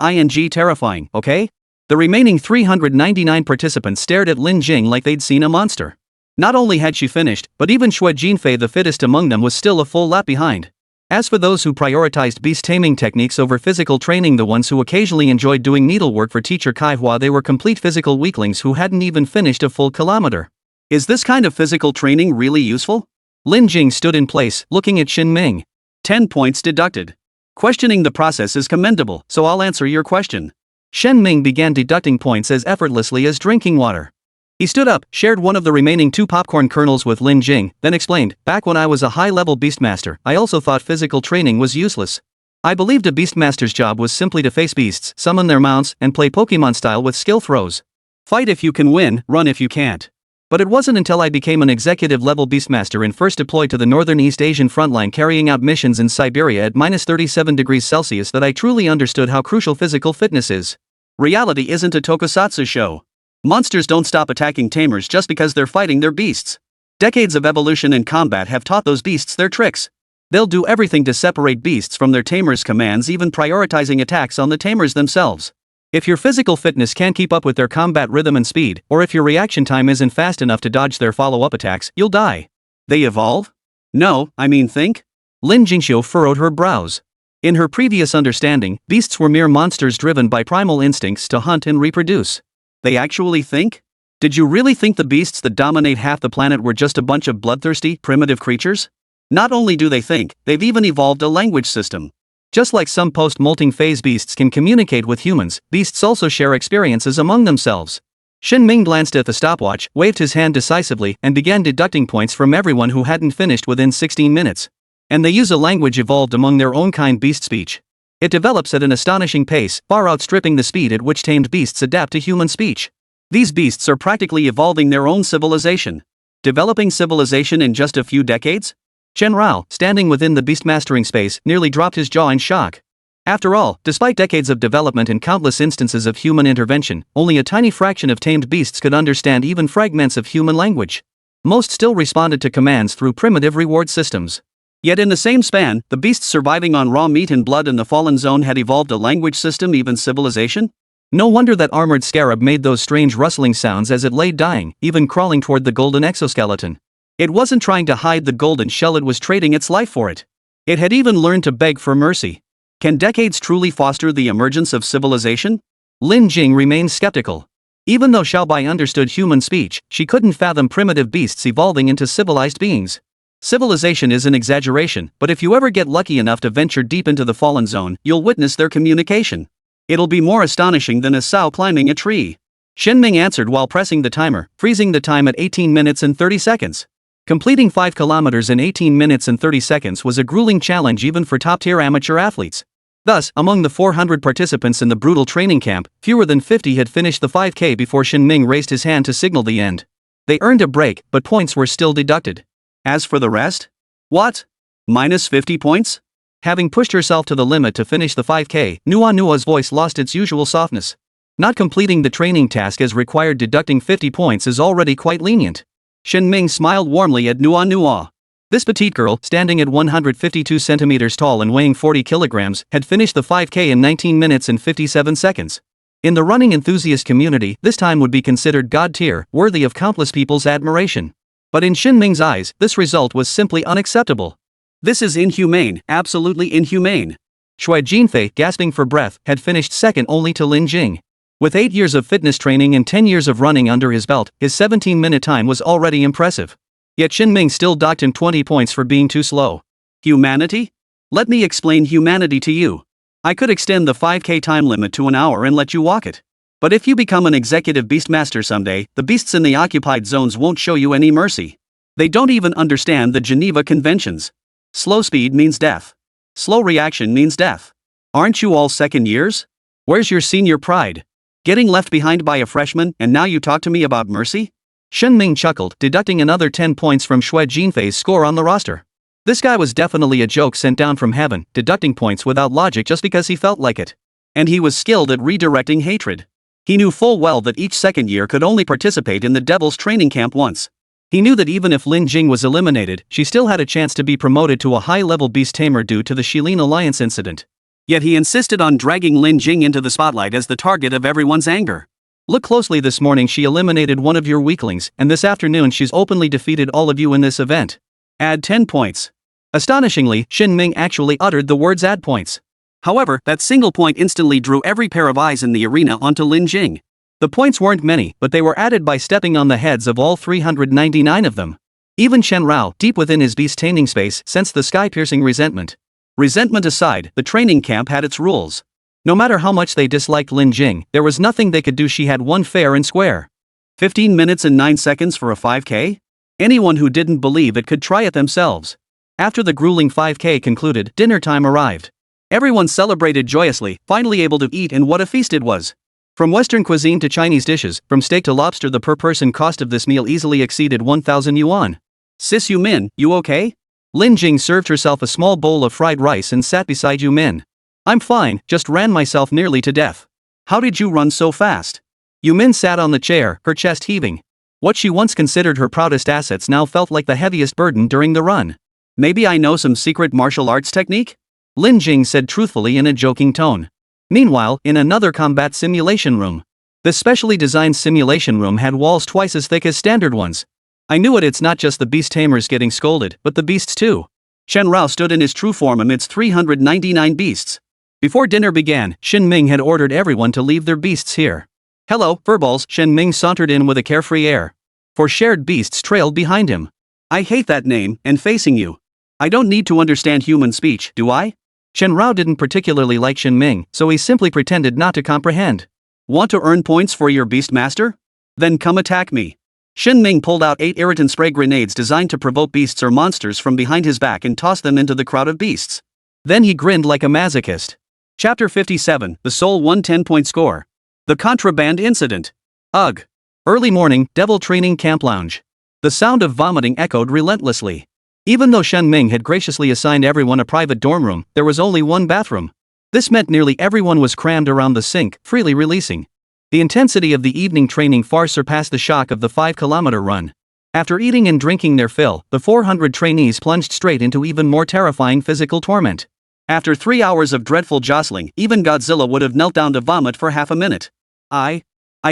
terrifying, okay? The remaining 399 participants stared at Lin Jing like they'd seen a monster. Not only had she finished, but even Xue Jinfei, the fittest among them, was still a full lap behind. As for those who prioritized beast taming techniques over physical training, the ones who occasionally enjoyed doing needlework for teacher Kai Hua, they were complete physical weaklings who hadn't even finished a full kilometer. Is this kind of physical training really useful? Lin Jing stood in place, looking at Shen Ming. 10 points deducted. Questioning the process is commendable, so I'll answer your question. Shen Ming began deducting points as effortlessly as drinking water. He stood up, shared one of the remaining 2 popcorn kernels with Lin Jing, then explained, "Back when I was a high-level beastmaster, I also thought physical training was useless. I believed a beastmaster's job was simply to face beasts, summon their mounts, and play Pokemon style with skill throws. Fight if you can win, run if you can't. But it wasn't until I became an executive-level beastmaster and first deployed to the northern East Asian frontline carrying out missions in Siberia at -37 degrees Celsius that I truly understood how crucial physical fitness is." Reality isn't a tokusatsu show. Monsters don't stop attacking tamers just because they're fighting their beasts. Decades of evolution and combat have taught those beasts their tricks. They'll do everything to separate beasts from their tamers' commands, even prioritizing attacks on the tamers themselves. If your physical fitness can't keep up with their combat rhythm and speed, or if your reaction time isn't fast enough to dodge their follow-up attacks, you'll die. They evolve? No, I mean think? Lin Jingxiu furrowed her brows. In her previous understanding, beasts were mere monsters driven by primal instincts to hunt and reproduce. They actually think? Did you really think the beasts that dominate half the planet were just a bunch of bloodthirsty, primitive creatures? Not only do they think, they've even evolved a language system. Just like some post-molting phase beasts can communicate with humans, beasts also share experiences among themselves. Shen Ming glanced at the stopwatch, waved his hand decisively, and began deducting points from everyone who hadn't finished within 16 minutes. And they use a language evolved among their own kind, beast speech. It develops at an astonishing pace, far outstripping the speed at which tamed beasts adapt to human speech. These beasts are practically evolving their own civilization. Developing civilization in just a few decades? Chen Rao, standing within the beast-mastering space, nearly dropped his jaw in shock. After all, despite decades of development and countless instances of human intervention, only a tiny fraction of tamed beasts could understand even fragments of human language. Most still responded to commands through primitive reward systems. Yet in the same span, the beasts surviving on raw meat and blood in the Fallen Zone had evolved a language system, even civilization? No wonder that armored scarab made those strange rustling sounds as it lay dying, even crawling toward the golden exoskeleton. It wasn't trying to hide the golden shell, it was trading its life for it. It had even learned to beg for mercy. Can decades truly foster the emergence of civilization? Lin Jing remained skeptical. Even though Xiaobai understood human speech, she couldn't fathom primitive beasts evolving into civilized beings. Civilization is an exaggeration, but if you ever get lucky enough to venture deep into the fallen zone, you'll witness their communication. It'll be more astonishing than a sow climbing a tree. Shinming answered while pressing the timer, freezing the time at 18 minutes and 30 seconds. Completing 5 kilometers in 18 minutes and 30 seconds was a grueling challenge even for top-tier amateur athletes. Thus, among the 400 participants in the brutal training camp, fewer than 50 had finished the 5K before Shinming raised his hand to signal the end. They earned a break, but points were still deducted. As for the rest? What? Minus 50 points? Having pushed herself to the limit to finish the 5K, Nua's voice lost its usual softness. Not completing the training task as required deducting 50 points is already quite lenient. Shinming smiled warmly at Nua. This petite girl, standing at 152 centimeters tall and weighing 40 kilograms, had finished the 5K in 19 minutes and 57 seconds. In the running enthusiast community, this time would be considered god-tier, worthy of countless people's admiration. But in Shinming's eyes, this result was simply unacceptable. This is inhumane, absolutely inhumane. Shui Jinfei, gasping for breath, had finished second only to Lin Jing. With 8 years of fitness training and 10 years of running under his belt, his 17-minute time was already impressive. Yet Shinming still docked him 20 points for being too slow. Humanity? Let me explain humanity to you. I could extend the 5K time limit to an hour and let you walk it. But if you become an executive beastmaster someday, the beasts in the occupied zones won't show you any mercy. They don't even understand the Geneva Conventions. Slow speed means death. Slow reaction means death. Aren't you all second years? Where's your senior pride? Getting left behind by a freshman, and now you talk to me about mercy? Shinming chuckled, deducting another 10 points from Shui Jinfei's score on the roster. This guy was definitely a joke sent down from heaven, deducting points without logic just because he felt like it. And he was skilled at redirecting hatred. He knew full well that each second year could only participate in the Devil's training camp once. He knew that even if Lin Jing was eliminated, she still had a chance to be promoted to a high-level beast tamer due to the Shilin Alliance incident. Yet he insisted on dragging Lin Jing into the spotlight as the target of everyone's anger. Look closely, this morning she eliminated one of your weaklings, and this afternoon she's openly defeated all of you in this event. Add 10 points. Astonishingly, Shinming actually uttered the words add points. However, that single point instantly drew every pair of eyes in the arena onto Lin Jing. The points weren't many, but they were added by stepping on the heads of all 399 of them. Even Shen Rao, deep within his beast taming space, sensed the sky-piercing resentment. Resentment aside, the training camp had its rules. No matter how much they disliked Lin Jing, there was nothing they could do. She had won fair and square. 15 minutes and 9 seconds for a 5K? Anyone who didn't believe it could try it themselves. After the grueling 5K concluded, dinner time arrived. Everyone celebrated joyously, finally able to eat, and what a feast it was. From Western cuisine to Chinese dishes, from steak to lobster, the per-person cost of this meal easily exceeded 1,000 yuan. Sis Yumin, you okay? Lin Jing served herself a small bowl of fried rice and sat beside Yumin. I'm fine, just ran myself nearly to death. How did you run so fast? Yumin sat on the chair, her chest heaving. What she once considered her proudest assets now felt like the heaviest burden during the run. Maybe I know some secret martial arts technique? Lin Jing said truthfully in a joking tone. Meanwhile, in another combat simulation room. The specially designed simulation room had walls twice as thick as standard ones. I knew it, it's not just the beast tamers getting scolded, but the beasts too. Shen Rao stood in his true form amidst 399 beasts. Before dinner began, Shinming had ordered everyone to leave their beasts here. Hello, furballs, Shinming sauntered in with a carefree air. Four shared beasts trailed behind him. I hate that name, and facing you. I don't need to understand human speech, do I? Shen Rao didn't particularly like Shinming, so he simply pretended not to comprehend. Want to earn points for your beast master? Then come attack me. Shinming pulled out 8 irritant spray grenades designed to provoke beasts or monsters from behind his back and tossed them into the crowd of beasts. Then he grinned like a masochist. Chapter 57, The Soul 110-point score. The Contraband Incident. Ugh. Early morning, Devil Training Camp Lounge. The sound of vomiting echoed relentlessly. Even though Shinming had graciously assigned everyone a private dorm room, there was only one bathroom. This meant nearly everyone was crammed around the sink, freely releasing. The intensity of the evening training far surpassed the shock of the 5-kilometer run. After eating and drinking their fill, the 400 trainees plunged straight into even more terrifying physical torment. After 3 hours of dreadful jostling, even Godzilla would have knelt down to vomit for half a minute. I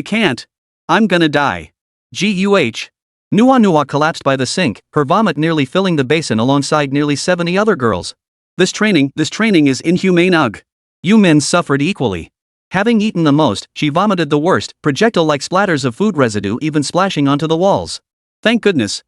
can't. I'm gonna die. Guh. Nua collapsed by the sink, her vomit nearly filling the basin alongside nearly 70 other girls. This training is inhumane. Ugh. Yumin suffered equally. Having eaten the most, she vomited the worst, projectile-like splatters of food residue even splashing onto the walls. Thank goodness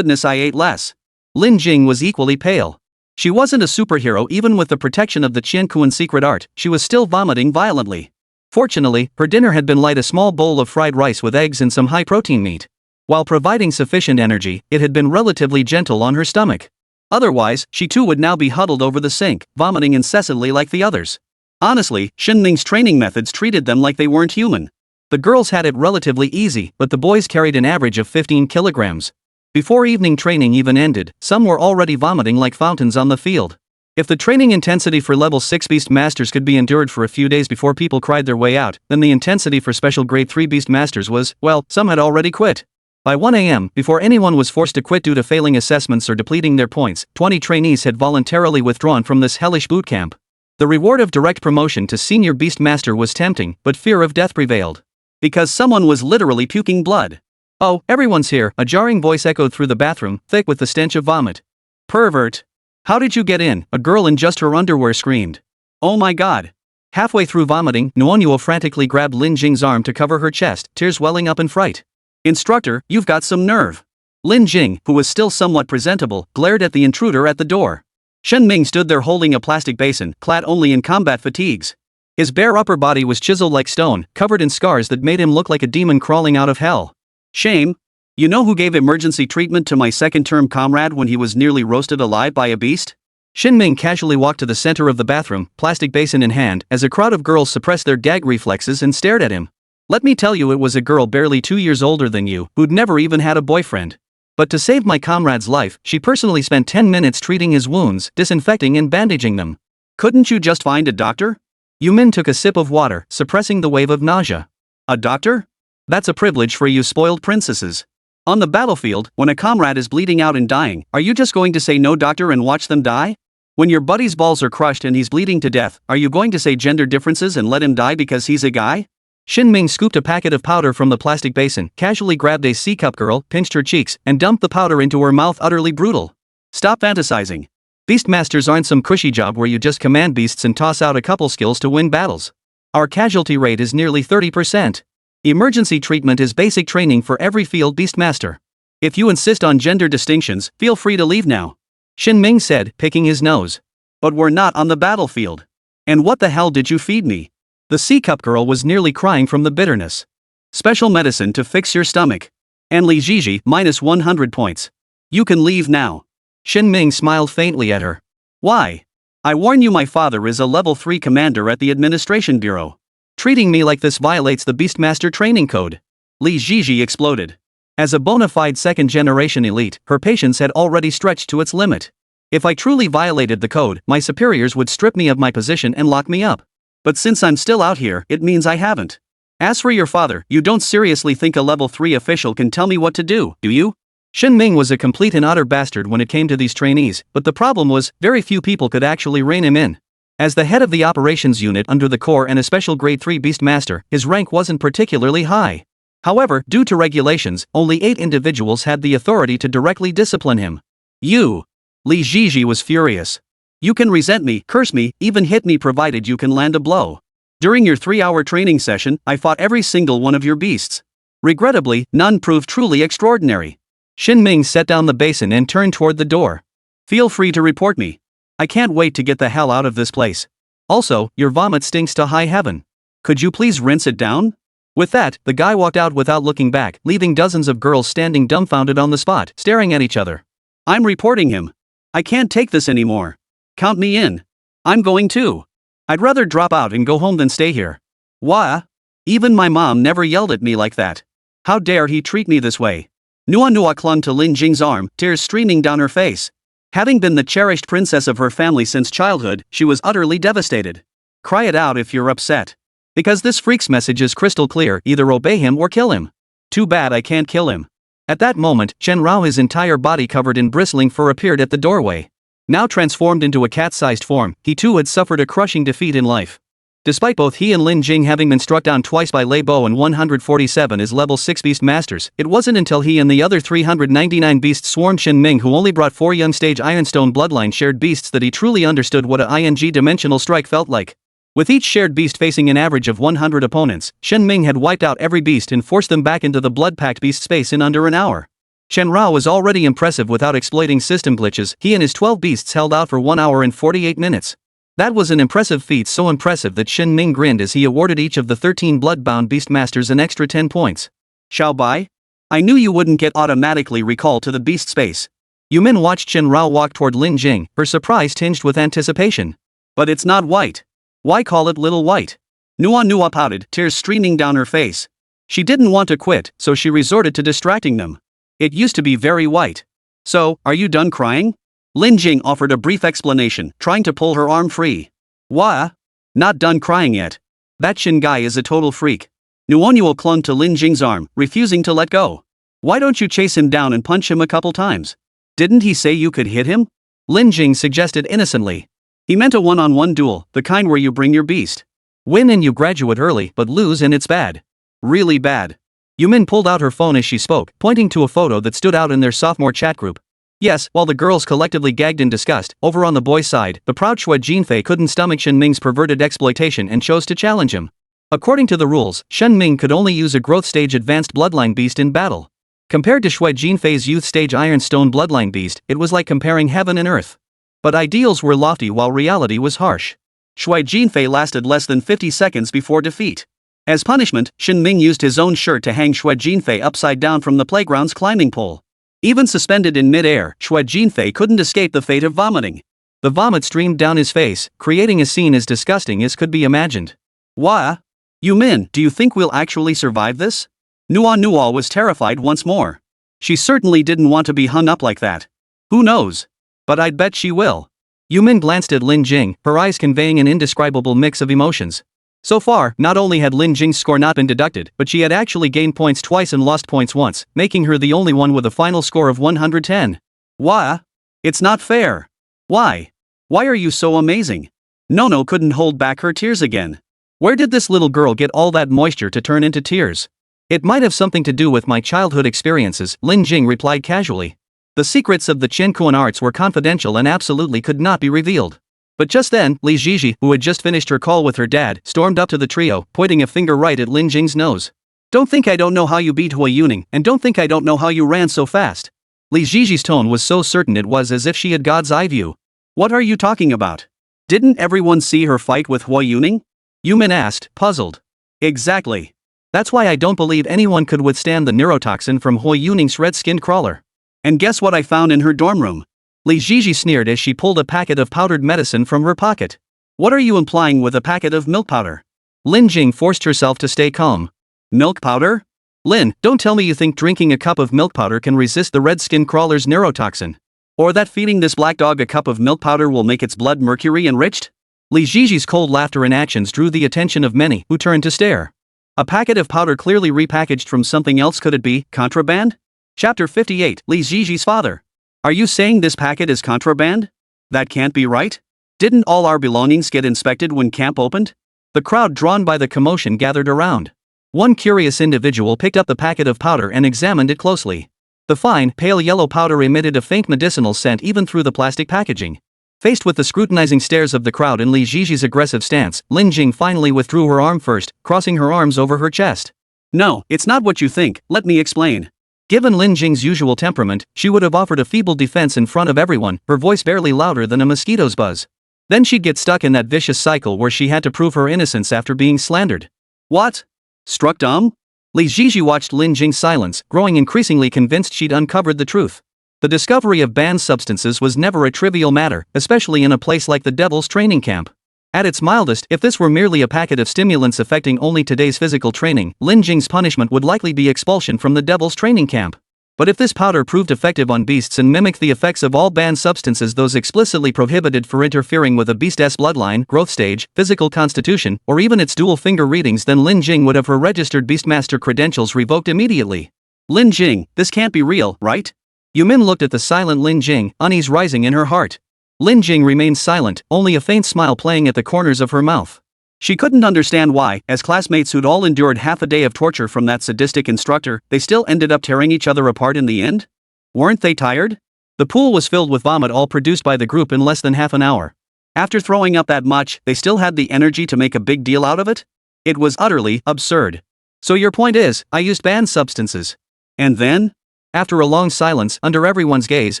I ate less. Lin Jing was equally pale. She wasn't a superhero even with the protection of the Qianquan secret art, she was still vomiting violently. Fortunately, her dinner had been light, a small bowl of fried rice with eggs and some high-protein meat. While providing sufficient energy, it had been relatively gentle on her stomach. Otherwise, she too would now be huddled over the sink, vomiting incessantly like the others. Honestly, Shinming's training methods treated them like they weren't human. The girls had it relatively easy, but the boys carried an average of 15 kilograms. Before evening training even ended, some were already vomiting like fountains on the field. If the training intensity for level 6 Beast Masters could be endured for a few days before people cried their way out, then the intensity for special grade 3 Beast Masters was, well, some had already quit. By 1 a.m., before anyone was forced to quit due to failing assessments or depleting their points, 20 trainees had voluntarily withdrawn from this hellish boot camp. The reward of direct promotion to Senior Beast Master was tempting, but fear of death prevailed. Because someone was literally puking blood. "Oh, everyone's here," a jarring voice echoed through the bathroom, thick with the stench of vomit. "Pervert! How did you get in?" a girl in just her underwear screamed. "Oh my god." Halfway through vomiting, Nuonuo frantically grabbed Lin Jing's arm to cover her chest, tears welling up in fright. "Instructor, you've got some nerve." Lin Jing, who was still somewhat presentable, glared at the intruder at the door. Shen Ming stood there holding a plastic basin, clad only in combat fatigues. His bare upper body was chiseled like stone, covered in scars that made him look like a demon crawling out of hell. "Shame. You know who gave emergency treatment to my second-term comrade when he was nearly roasted alive by a beast?" Shin Ming casually walked to the center of the bathroom, plastic basin in hand, as a crowd of girls suppressed their gag reflexes and stared at him. "Let me tell you, it was a girl barely 2 years older than you, who'd never even had a boyfriend. But to save my comrade's life, she personally spent 10 minutes treating his wounds, disinfecting and bandaging them. Couldn't you just find a doctor?" Yumin took a sip of water, suppressing the wave of nausea. "A doctor? That's a privilege for you spoiled princesses. On the battlefield, when a comrade is bleeding out and dying, are you just going to say no doctor and watch them die? When your buddy's balls are crushed and he's bleeding to death, are you going to say gender differences and let him die because he's a guy?" Shin Ming scooped a packet of powder from the plastic basin, casually grabbed a C-cup girl, pinched her cheeks, and dumped the powder into her mouth, utterly brutal. "Stop fantasizing. Beastmasters aren't some cushy job where you just command beasts and toss out a couple skills to win battles. Our casualty rate is nearly 30%. Emergency treatment is basic training for every field beastmaster. If you insist on gender distinctions, feel free to leave now," Shin Ming said, picking his nose. "But we're not on the battlefield. And what the hell did you feed me?" The C-cup girl was nearly crying from the bitterness. "Special medicine to fix your stomach. And Li Jiji, minus 100 points. You can leave now." Shin Ming smiled faintly at her. "Why? I warn you, my father is a level 3 commander at the administration bureau. Treating me like this violates the Beastmaster training code." Li Jiji exploded. As a bona fide second-generation elite, her patience had already stretched to its limit. "If I truly violated the code, my superiors would strip me of my position and lock me up. But since I'm still out here, it means I haven't. As for your father, you don't seriously think a level 3 official can tell me what to do you?" Shin Ming was a complete and utter bastard when it came to these trainees, but the problem was, very few people could actually rein him in. As the head of the operations unit under the Corps and a special grade 3 Beastmaster, his rank wasn't particularly high. However, due to regulations, only 8 individuals had the authority to directly discipline him. "You!" Li Jiji was furious. "You can resent me, curse me, even hit me provided you can land a blow. During your 3-hour training session, I fought every single one of your beasts. Regrettably, none proved truly extraordinary." Shin Ming set down the basin and turned toward the door. "Feel free to report me. I can't wait to get the hell out of this place. Also, your vomit stinks to high heaven. Could you please rinse it down?" With that, the guy walked out without looking back, leaving dozens of girls standing dumbfounded on the spot, staring at each other. "I'm reporting him. I can't take this anymore. Count me in. I'm going too. I'd rather drop out and go home than stay here. Wah? Even my mom never yelled at me like that. How dare he treat me this way?" Nua clung to Lin Jing's arm, tears streaming down her face. Having been the cherished princess of her family since childhood, she was utterly devastated. "Cry it out if you're upset. Because this freak's message is crystal clear, either obey him or kill him. Too bad I can't kill him." At that moment, Chen Rao, his entire body covered in bristling fur, appeared at the doorway. Now transformed into a cat-sized form, he too had suffered a crushing defeat in life. Despite both he and Lin Jing having been struck down twice by Lei Bo and 147 as level 6 beast masters, it wasn't until he and the other 399 beasts swarmed Shin Ming, who only brought 4 young stage Ironstone bloodline shared beasts, that he truly understood what a ING dimensional strike felt like. With each shared beast facing an average of 100 opponents, Shin Ming had wiped out every beast and forced them back into the blood-packed beast space in under an hour. Shenrao was already impressive without exploiting system glitches. He and his 12 beasts held out for 1 hour and 48 minutes. That was an impressive feat, so impressive that Shen Ming grinned as he awarded each of the 13 bloodbound beastmasters an extra 10 points. Xiao Bai? I knew you wouldn't get automatically recalled to the beast space. Yumin watched Shenrao walk toward Lin Jing, her surprise tinged with anticipation. But it's not white. Why call it Little White? Nua pouted, tears streaming down her face. She didn't want to quit, so she resorted to distracting them. It used to be very white. So, are you done crying? Lin Jing offered a brief explanation, trying to pull her arm free. Wah? Not done crying yet. That Shin guy is a total freak. Nuo clung to Lin Jing's arm, refusing to let go. Why don't you chase him down and punch him a couple times? Didn't he say you could hit him? Lin Jing suggested innocently. He meant a one-on-one duel, the kind where you bring your beast. Win and you graduate early, but lose and it's bad. Really bad. Yumin pulled out her phone as she spoke, pointing to a photo that stood out in their sophomore chat group. Yes, while the girls collectively gagged in disgust, over on the boys' side, the proud Shui Jinfei couldn't stomach Shen Ming's perverted exploitation and chose to challenge him. According to the rules, Shen Ming could only use a growth stage advanced bloodline beast in battle. Compared to Shui Jinfei's youth stage Ironstone bloodline beast, it was like comparing heaven and earth. But ideals were lofty while reality was harsh. Shui Jinfei lasted less than 50 seconds before defeat. As punishment, Shen Ming used his own shirt to hang Shui Jinfei upside down from the playground's climbing pole. Even suspended in mid-air, Shui Jinfei couldn't escape the fate of vomiting. The vomit streamed down his face, creating a scene as disgusting as could be imagined. Wah? Yumin, do you think we'll actually survive this? Nua was terrified once more. She certainly didn't want to be hung up like that. Who knows? But I'd bet she will. Yumin glanced at Lin Jing, her eyes conveying an indescribable mix of emotions. So far, not only had Lin Jing's score not been deducted, but she had actually gained points twice and lost points once, making her the only one with a final score of 110. Wah? It's not fair. Why? Why are you so amazing? Nono couldn't hold back her tears again. Where did this little girl get all that moisture to turn into tears? It might have something to do with my childhood experiences, Lin Jing replied casually. The secrets of the Qiankuan arts were confidential and absolutely could not be revealed. But just then, Li Jiji, who had just finished her call with her dad, stormed up to the trio, pointing a finger right at Lin Jing's nose. Don't think I don't know how you beat Hui Yuning, and don't think I don't know how you ran so fast. Li Jiji's tone was so certain it was as if she had God's eye view. What are you talking about? Didn't everyone see her fight with Hui Yuning? Yumin asked, puzzled. Exactly. That's why I don't believe anyone could withstand the neurotoxin from Hui Yuning's red-skinned crawler. And guess what I found in her dorm room? Li Jiji sneered as she pulled a packet of powdered medicine from her pocket. What are you implying with a packet of milk powder? Lin Jing forced herself to stay calm. Milk powder? Lin, don't tell me you think drinking a cup of milk powder can resist the red-skin crawler's neurotoxin. Or that feeding this black dog a cup of milk powder will make its blood mercury enriched? Li Jiji's cold laughter and actions drew the attention of many, who turned to stare. A packet of powder clearly repackaged from something else, could it be contraband? Chapter 58, Li Jiji's father. Are you saying this packet is contraband? That can't be right. Didn't all our belongings get inspected when camp opened? The crowd drawn by the commotion gathered around. One curious individual picked up the packet of powder and examined it closely. The fine, pale yellow powder emitted a faint medicinal scent even through the plastic packaging. Faced with the scrutinizing stares of the crowd and Li Jiji's aggressive stance, Lin Jing finally withdrew her arm first, crossing her arms over her chest. No, it's not what you think, let me explain. Given Lin Jing's usual temperament, she would have offered a feeble defense in front of everyone, her voice barely louder than a mosquito's buzz. Then she'd get stuck in that vicious cycle where she had to prove her innocence after being slandered. What? Struck dumb? Li Jiji watched Lin Jing's silence, growing increasingly convinced she'd uncovered the truth. The discovery of banned substances was never a trivial matter, especially in a place like the Devil's Training Camp. At its mildest, if this were merely a packet of stimulants affecting only today's physical training, Lin Jing's punishment would likely be expulsion from the Devil's Training Camp. But if this powder proved effective on beasts and mimicked the effects of all banned substances, those explicitly prohibited for interfering with a beast's bloodline, growth stage, physical constitution, or even its dual finger readings, then Lin Jing would have her registered beastmaster credentials revoked immediately. Lin Jing, this can't be real, right? Yumin looked at the silent Lin Jing, unease rising in her heart. Lin Jing remained silent, only a faint smile playing at the corners of her mouth. She couldn't understand why, as classmates who'd all endured half a day of torture from that sadistic instructor, they still ended up tearing each other apart in the end? Weren't they tired? The pool was filled with vomit, all produced by the group in less than half an hour. After throwing up that much, they still had the energy to make a big deal out of it? It was utterly absurd. So your point is, I used banned substances. And then? After a long silence under everyone's gaze,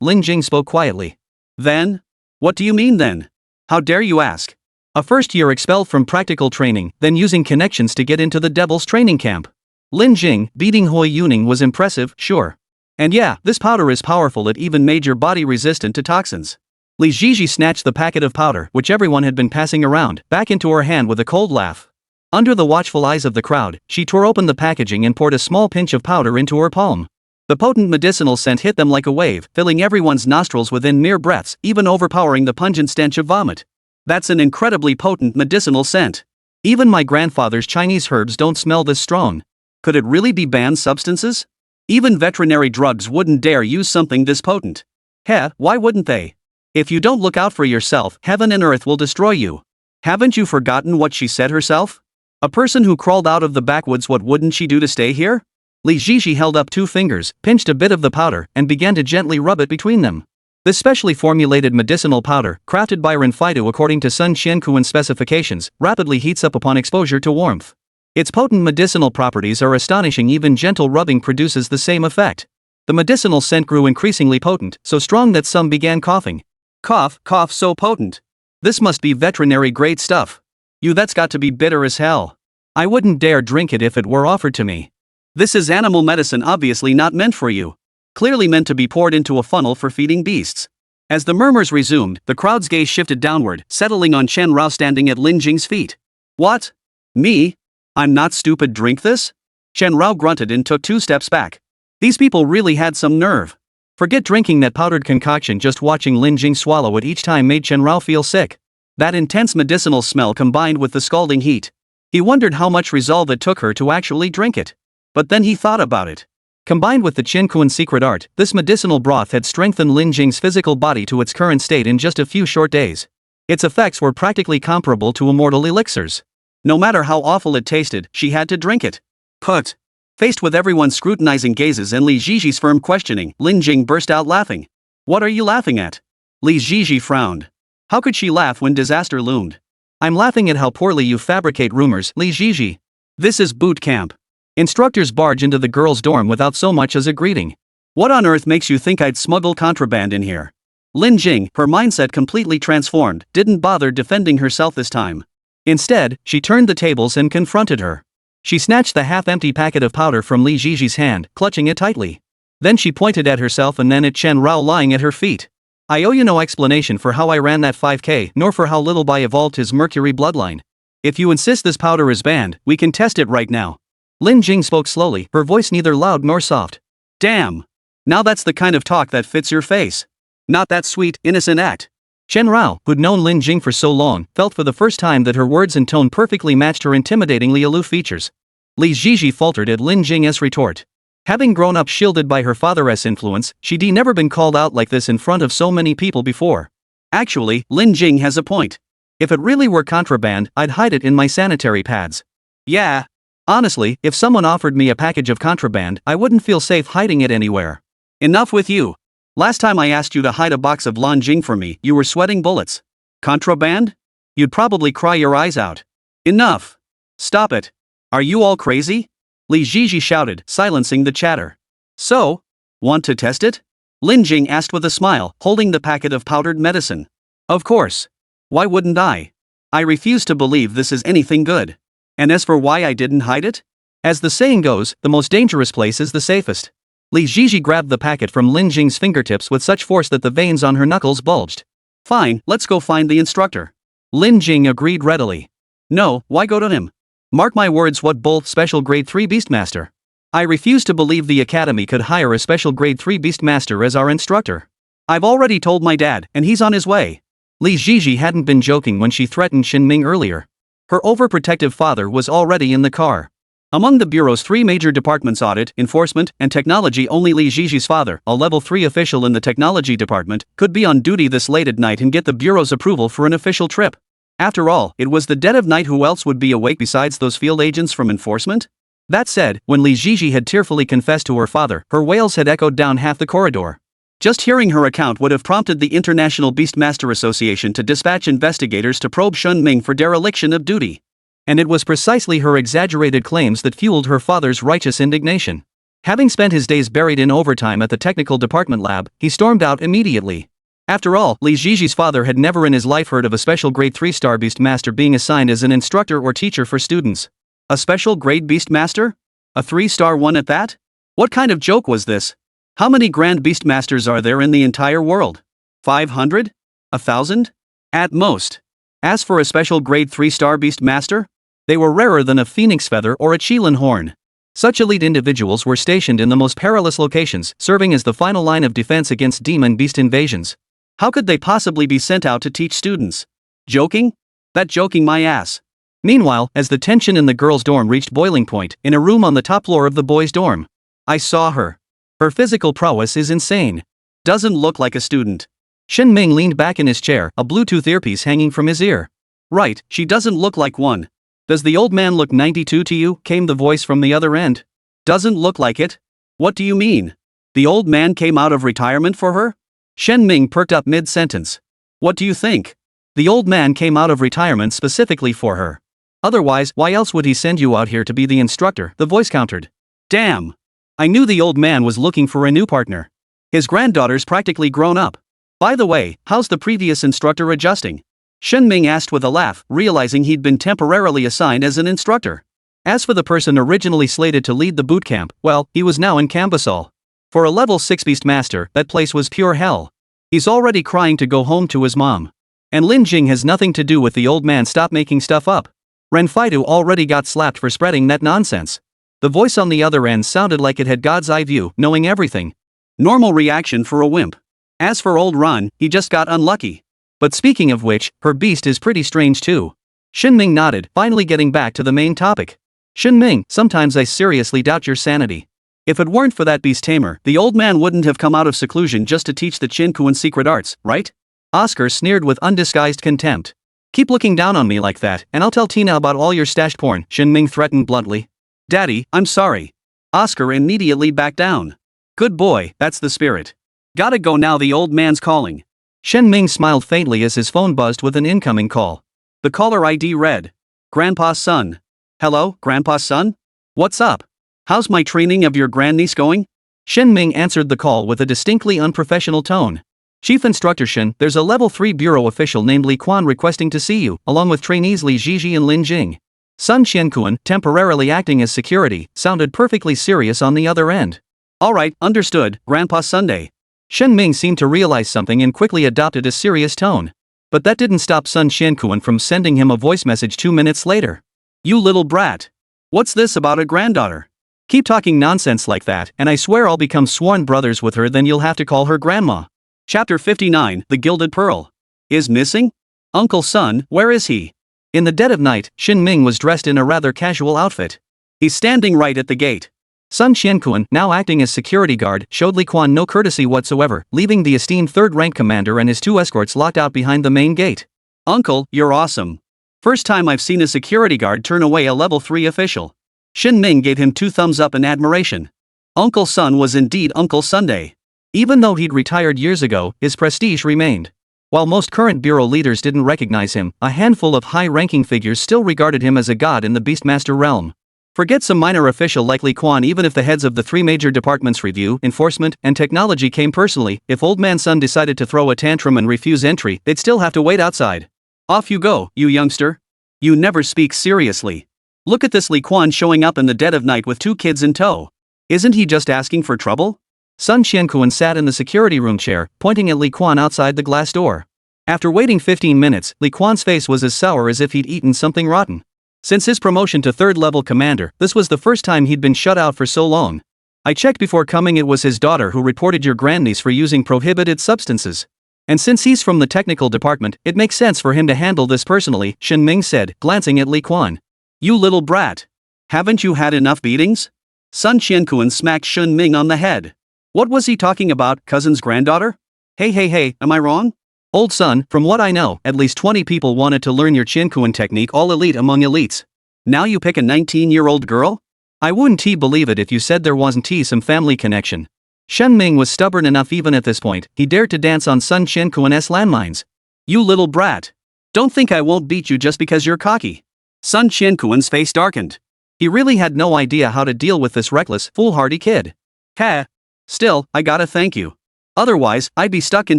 Lin Jing spoke quietly. Then? What do you mean then? How dare you ask? A first year expelled from practical training, then using connections to get into the devil's training camp. Lin Jing, beating Hui Yuning was impressive, sure. And yeah, this powder is powerful, it even made your body resistant to toxins. Li Jiji snatched the packet of powder, which everyone had been passing around, back into her hand with a cold laugh. Under the watchful eyes of the crowd, she tore open the packaging and poured a small pinch of powder into her palm. The potent medicinal scent hit them like a wave, filling everyone's nostrils within mere breaths, even overpowering the pungent stench of vomit. That's an incredibly potent medicinal scent. Even my grandfather's Chinese herbs don't smell this strong. Could it really be banned substances? Even veterinary drugs wouldn't dare use something this potent. Heh, why wouldn't they? If you don't look out for yourself, heaven and earth will destroy you. Haven't you forgotten what she said herself? A person who crawled out of the backwoods, what wouldn't she do to stay here? Li Jiji held up 2 fingers, pinched a bit of the powder, and began to gently rub it between them. This specially formulated medicinal powder, crafted by Renfido according to Sun Qiankuan's specifications, rapidly heats up upon exposure to warmth. Its potent medicinal properties are astonishing, even gentle rubbing produces the same effect. The medicinal scent grew increasingly potent, so strong that some began coughing. Cough, cough, so potent. This must be veterinary-grade stuff. That's got to be bitter as hell. I wouldn't dare drink it if it were offered to me. This is animal medicine, obviously not meant for you. Clearly meant to be poured into a funnel for feeding beasts. As the murmurs resumed, the crowd's gaze shifted downward, settling on Chen Rao standing at Lin Jing's feet. What? Me? I'm not stupid, drink this? Chen Rao grunted and took 2 steps back. These people really had some nerve. Forget drinking that powdered concoction, just watching Lin Jing swallow it each time made Chen Rao feel sick. That intense medicinal smell combined with the scalding heat. He wondered how much resolve it took her to actually drink it. But then he thought about it. Combined with the Qiankuan secret art, this medicinal broth had strengthened Lin Jing's physical body to its current state in just a few short days. Its effects were practically comparable to immortal elixirs. No matter how awful it tasted, she had to drink it. Put. Faced with everyone's scrutinizing gazes and Li Jiji's firm questioning, Lin Jing burst out laughing. What are you laughing at? Li Jiji frowned. How could she laugh when disaster loomed? I'm laughing at how poorly you fabricate rumors, Li Jiji. This is boot camp. Instructors barge into the girls' dorm without so much as a greeting. What on earth makes you think I'd smuggle contraband in here? Lin Jing, her mindset completely transformed, didn't bother defending herself this time. Instead, she turned the tables and confronted her. She snatched the half-empty packet of powder from Li Jiji's hand, clutching it tightly. Then she pointed at herself and then at Chen Rao lying at her feet. I owe you no explanation for how I ran that 5K, nor for how Little Bai evolved his Mercury bloodline. If you insist this powder is banned, we can test it right now. Lin Jing spoke slowly, her voice neither loud nor soft. Damn. Now that's the kind of talk that fits your face. Not that sweet, innocent act. Chen Rao, who'd known Lin Jing for so long, felt for the first time that her words and tone perfectly matched her intimidatingly aloof features. Li Jiji faltered at Lin Jing's retort. Having grown up shielded by her father's influence, she'd never been called out like this in front of so many people before. Actually, Lin Jing has a point. If it really were contraband, I'd hide it in my sanitary pads. Yeah. Honestly, if someone offered me a package of contraband, I wouldn't feel safe hiding it anywhere. Enough with you. Last time I asked you to hide a box of Lanjing for me, you were sweating bullets. Contraband? You'd probably cry your eyes out. Enough. Stop it. Are you all crazy? Li Jiji shouted, silencing the chatter. So? Want to test it? Lin Jing asked with a smile, holding the packet of powdered medicine. Of course. Why wouldn't I? I refuse to believe this is anything good. And as for why I didn't hide it? As the saying goes, the most dangerous place is the safest. Li Jiji grabbed the packet from Lin Jing's fingertips with such force that the veins on her knuckles bulged. Fine, let's go find the instructor. Lin Jing agreed readily. No, why go to him? Mark my words, what bull, special grade 3 beastmaster. I refuse to believe the academy could hire a special grade 3 beastmaster as our instructor. I've already told my dad, and he's on his way. Li Jiji hadn't been joking when she threatened Xin Ming earlier. Her overprotective father was already in the car. Among the Bureau's 3 major departments, audit, enforcement, and technology, only Li Jiji's father, a level 3 official in the technology department, could be on duty this late at night and get the Bureau's approval for an official trip. After all, it was the dead of night. Who else would be awake besides those field agents from enforcement? That said, when Li Jiji had tearfully confessed to her father, her wails had echoed down half the corridor. Just hearing her account would have prompted the International Beastmaster Association to dispatch investigators to probe Xin Ming for dereliction of duty. And it was precisely her exaggerated claims that fueled her father's righteous indignation. Having spent his days buried in overtime at the technical department lab, he stormed out immediately. After all, Li Ziji's father had never in his life heard of a special grade 3-star beast master being assigned as an instructor or teacher for students. A special grade beast master? A 3-star one at that? What kind of joke was this? How many grand beast masters are there in the entire world? 500? 1,000? At most. As for a special grade 3-star beast master, they were rarer than a phoenix feather or a Qilin horn. Such elite individuals were stationed in the most perilous locations, serving as the final line of defense against demon beast invasions. How could they possibly be sent out to teach students? Joking? That joking my ass. Meanwhile, as the tension in the girls' dorm reached boiling point, in a room on the top floor of the boys' dorm, I saw her. Her physical prowess is insane. Doesn't look like a student. Shen Ming leaned back in his chair, a Bluetooth earpiece hanging from his ear. Right, she doesn't look like one. Does the old man look 92 to you? Came the voice from the other end. Doesn't look like it. What do you mean? The old man came out of retirement for her? Shen Ming perked up mid-sentence. What do you think? The old man came out of retirement specifically for her. Otherwise, why else would he send you out here to be the instructor? The voice countered. Damn. I knew the old man was looking for a new partner. His granddaughter's practically grown up. By the way, how's the previous instructor adjusting? Shen Ming asked with a laugh, realizing he'd been temporarily assigned as an instructor. As for the person originally slated to lead the boot camp, well, he was now in Cambasol. For a level 6 beast master, that place was pure hell. He's already crying to go home to his mom. And Lin Jing has nothing to do with the old man. Stop making stuff up. Ren Faidu already got slapped for spreading that nonsense. The voice on the other end sounded like it had God's eye view, knowing everything. Normal reaction for a wimp. As for old Ran, he just got unlucky. But speaking of which, her beast is pretty strange too. Shen Ming nodded, finally getting back to the main topic. Shen Ming, sometimes I seriously doubt your sanity. If it weren't for that beast tamer, the old man wouldn't have come out of seclusion just to teach the Qin Kuan secret arts, right? Oscar sneered with undisguised contempt. Keep looking down on me like that, and I'll tell Tina about all your stashed porn, Shen Ming threatened bluntly. Daddy, I'm sorry. Oscar immediately backed down. Good boy, that's the spirit. Gotta go now, the old man's calling. Shen Ming smiled faintly as his phone buzzed with an incoming call. The caller ID read, Grandpa's son. Hello, Grandpa's son? What's up? How's my training of your grandniece going? Shen Ming answered the call with a distinctly unprofessional tone. Chief Instructor Shen, there's a level 3 bureau official named Li Quan requesting to see you, along with trainees Li Ziji and Lin Jing. Sun Qiankuan, temporarily acting as security, sounded perfectly serious on the other end. Alright, understood, Grandpa Sunday. Shen Ming seemed to realize something and quickly adopted a serious tone. But that didn't stop Sun Qiankuan from sending him a voice message 2 minutes later. You little brat. What's this about a granddaughter? Keep talking nonsense like that, and I swear I'll become sworn brothers with her, then you'll have to call her grandma. Chapter 59, The Gilded Pearl. Is missing? Uncle Sun, where is he? In the dead of night, Shen Ming was dressed in a rather casual outfit. He's standing right at the gate. Sun Qiankuan, now acting as security guard, showed Li Quan no courtesy whatsoever, leaving the esteemed third-rank commander and his 2 escorts locked out behind the main gate. Uncle, you're awesome. First time I've seen a security guard turn away a level 3 official. Shen Ming gave him 2 thumbs up in admiration. Uncle Sun was indeed Uncle Sunday. Even though he'd retired years ago, his prestige remained. While most current bureau leaders didn't recognize him, a handful of high-ranking figures still regarded him as a god in the Beastmaster realm. Forget some minor official like Li Quan. Even if the heads of the 3 major departments review, enforcement, and technology came personally, if Old Man Sun decided to throw a tantrum and refuse entry, they'd still have to wait outside. Off you go, you youngster. You never speak seriously. Look at this Li Quan showing up in the dead of night with 2 kids in tow. Isn't he just asking for trouble? Sun Qiankuan sat in the security room chair, pointing at Li Quan outside the glass door. After waiting 15 minutes, Li Quan's face was as sour as if he'd eaten something rotten. Since his promotion to 3rd-level commander, this was the first time he'd been shut out for so long. I checked before coming, it was his daughter who reported your grandniece for using prohibited substances. And since he's from the technical department, it makes sense for him to handle this personally, Shen Ming said, glancing at Li Quan. You little brat. Haven't you had enough beatings? Sun Qiankuan smacked Shen Ming on the head. What was he talking about, cousin's granddaughter? Hey, am I wrong? Old Sun, from what I know, at least 20 people wanted to learn your Qiankuan technique, all elite among elites. Now you pick a 19-year-old girl? I wouldn't believe it if you said there wasn't some family connection. Shen Ming was stubborn enough even at this point, he dared to dance on Sun Qiankuan's landmines. You little brat. Don't think I won't beat you just because you're cocky. Sun Qiankuan's face darkened. He really had no idea how to deal with this reckless, foolhardy kid. Ha! Still, I gotta thank you. Otherwise, I'd be stuck in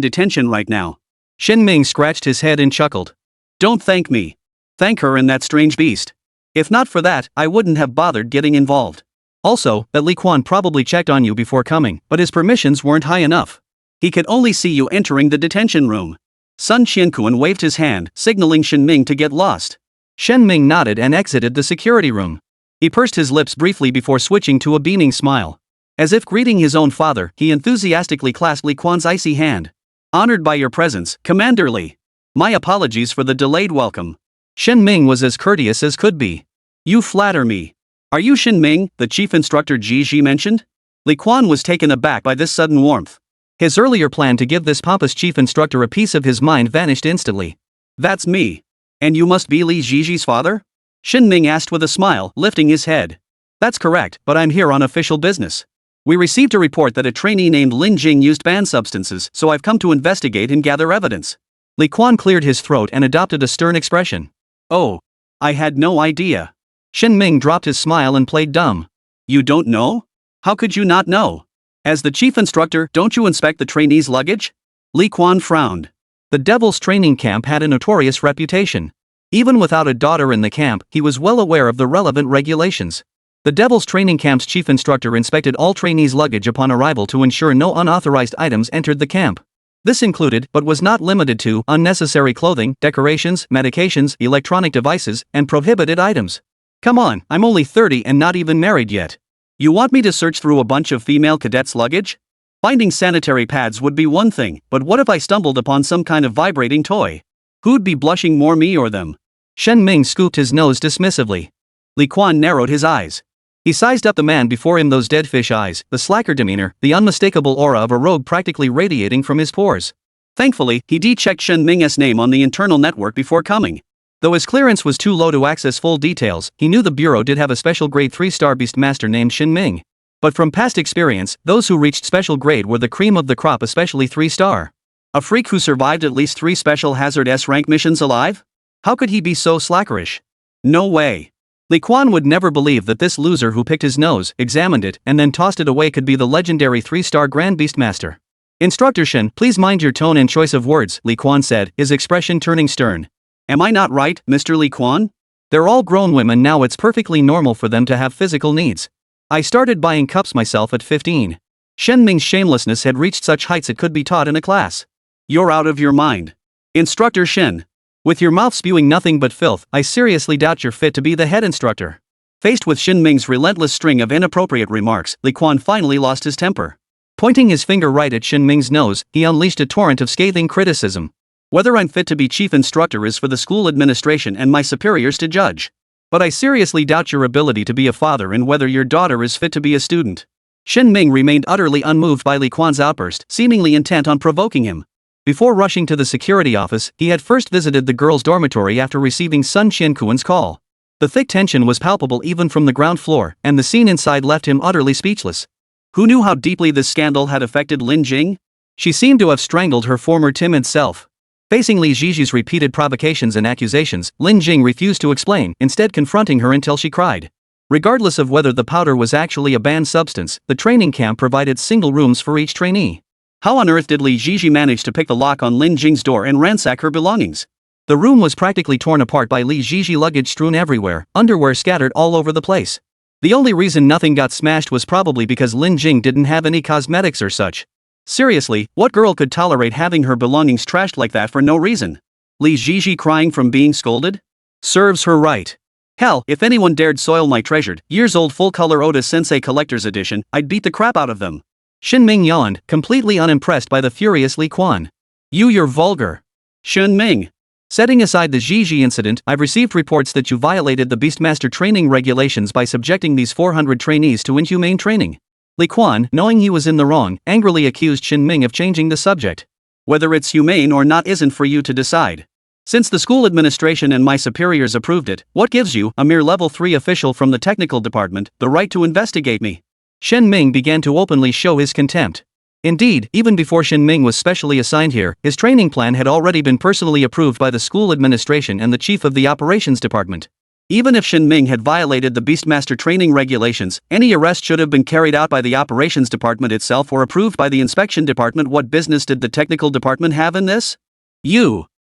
detention right now. Shen Ming scratched his head and chuckled. Don't thank me. Thank her and that strange beast. If not for that, I wouldn't have bothered getting involved. Also, that Li Quan probably checked on you before coming, but his permissions weren't high enough. He could only see you entering the detention room. Sun Qiankuan waved his hand, signaling Shen Ming to get lost. Shen Ming nodded and exited the security room. He pursed his lips briefly before switching to a beaming smile. As if greeting his own father, he enthusiastically clasped Li Quan's icy hand. Honored by your presence, Commander Li. My apologies for the delayed welcome. Shen Ming was as courteous as could be. You flatter me. Are you Shen Ming, the chief instructor Ji mentioned? Li Quan was taken aback by this sudden warmth. His earlier plan to give this pompous chief instructor a piece of his mind vanished instantly. That's me. And you must be Li Jiji's father? Shen Ming asked with a smile, lifting his head. That's correct, but I'm here on official business. We received a report that a trainee named Lin Jing used banned substances, so I've come to investigate and gather evidence. Li Quan cleared his throat and adopted a stern expression. Oh. I had no idea. Shen Ming dropped his smile and played dumb. You don't know? How could you not know? As the chief instructor, don't you inspect the trainee's luggage? Li Quan frowned. The Devil's training camp had a notorious reputation. Even without a daughter in the camp, he was well aware of the relevant regulations. The Devil's training camp's chief instructor inspected all trainees' luggage upon arrival to ensure no unauthorized items entered the camp. This included, but was not limited to, unnecessary clothing, decorations, medications, electronic devices, and prohibited items. Come on, I'm only 30 and not even married yet. You want me to search through a bunch of female cadets' luggage? Finding sanitary pads would be one thing, but what if I stumbled upon some kind of vibrating toy? Who'd be blushing more, me or them? Shen Ming scooped his nose dismissively. Li Quan narrowed his eyes. He sized up the man before him, those dead fish eyes, the slacker demeanor, the unmistakable aura of a rogue practically radiating from his pores. Thankfully, he checked Shen Ming's name on the internal network before coming. Though his clearance was too low to access full details, he knew the Bureau did have a special grade 3-star beast master named Shen Ming. But from past experience, those who reached special grade were the cream of the crop, especially 3-star. A freak who survived at least 3 special hazard S-rank missions alive? How could he be so slackerish? No way. Li Quan would never believe that this loser who picked his nose, examined it, and then tossed it away could be the legendary 3-star Grand Beastmaster. Instructor Shen, please mind your tone and choice of words, Li Quan said, his expression turning stern. Am I not right, Mr. Li Quan? They're all grown women now, it's perfectly normal for them to have physical needs. I started buying cups myself at 15. Shen Ming's shamelessness had reached such heights it could be taught in a class. You're out of your mind. Instructor Shen. With your mouth spewing nothing but filth, I seriously doubt you're fit to be the head instructor. Faced with Shen Ming's relentless string of inappropriate remarks, Li Quan finally lost his temper. Pointing his finger right at Shen Ming's nose, he unleashed a torrent of scathing criticism. Whether I'm fit to be chief instructor is for the school administration and my superiors to judge. But I seriously doubt your ability to be a father and whether your daughter is fit to be a student. Shen Ming remained utterly unmoved by Li Quan's outburst, seemingly intent on provoking him. Before rushing to the security office, he had first visited the girls' dormitory after receiving Sun Qiankuan's call. The thick tension was palpable even from the ground floor, and the scene inside left him utterly speechless. Who knew how deeply this scandal had affected Lin Jing? She seemed to have strangled her former timid self. Facing Li Jiji's repeated provocations and accusations, Lin Jing refused to explain, instead confronting her until she cried. Regardless of whether the powder was actually a banned substance, the training camp provided single rooms for each trainee. How on earth did Li Jiji manage to pick the lock on Lin Jing's door and ransack her belongings? The room was practically torn apart by Li Jiji luggage strewn everywhere, underwear scattered all over the place. The only reason nothing got smashed was probably because Lin Jing didn't have any cosmetics or such. Seriously, what girl could tolerate having her belongings trashed like that for no reason? Li Jiji crying from being scolded? Serves her right. Hell, if anyone dared soil my treasured, years-old full-color Oda Sensei Collector's Edition, I'd beat the crap out of them. Shen Ming yawned, completely unimpressed by the furious Li Quan. You're vulgar. Shen Ming. Setting aside the Jiji incident, I've received reports that you violated the Beastmaster training regulations by subjecting these 400 trainees to inhumane training. Li Quan, knowing he was in the wrong, angrily accused Shen Ming of changing the subject. Whether it's humane or not isn't for you to decide. Since the school administration and my superiors approved it, what gives you, a mere level 3 official from the technical department, the right to investigate me? Shen Ming began to openly show his contempt. Indeed, even before Shen Ming was specially assigned here, his training plan had already been personally approved by the school administration and the chief of the operations department. Even if Shin Ming had violated the Beastmaster training regulations, any arrest should have been carried out by the operations department itself or approved by the inspection department. What business did the technical department have in this?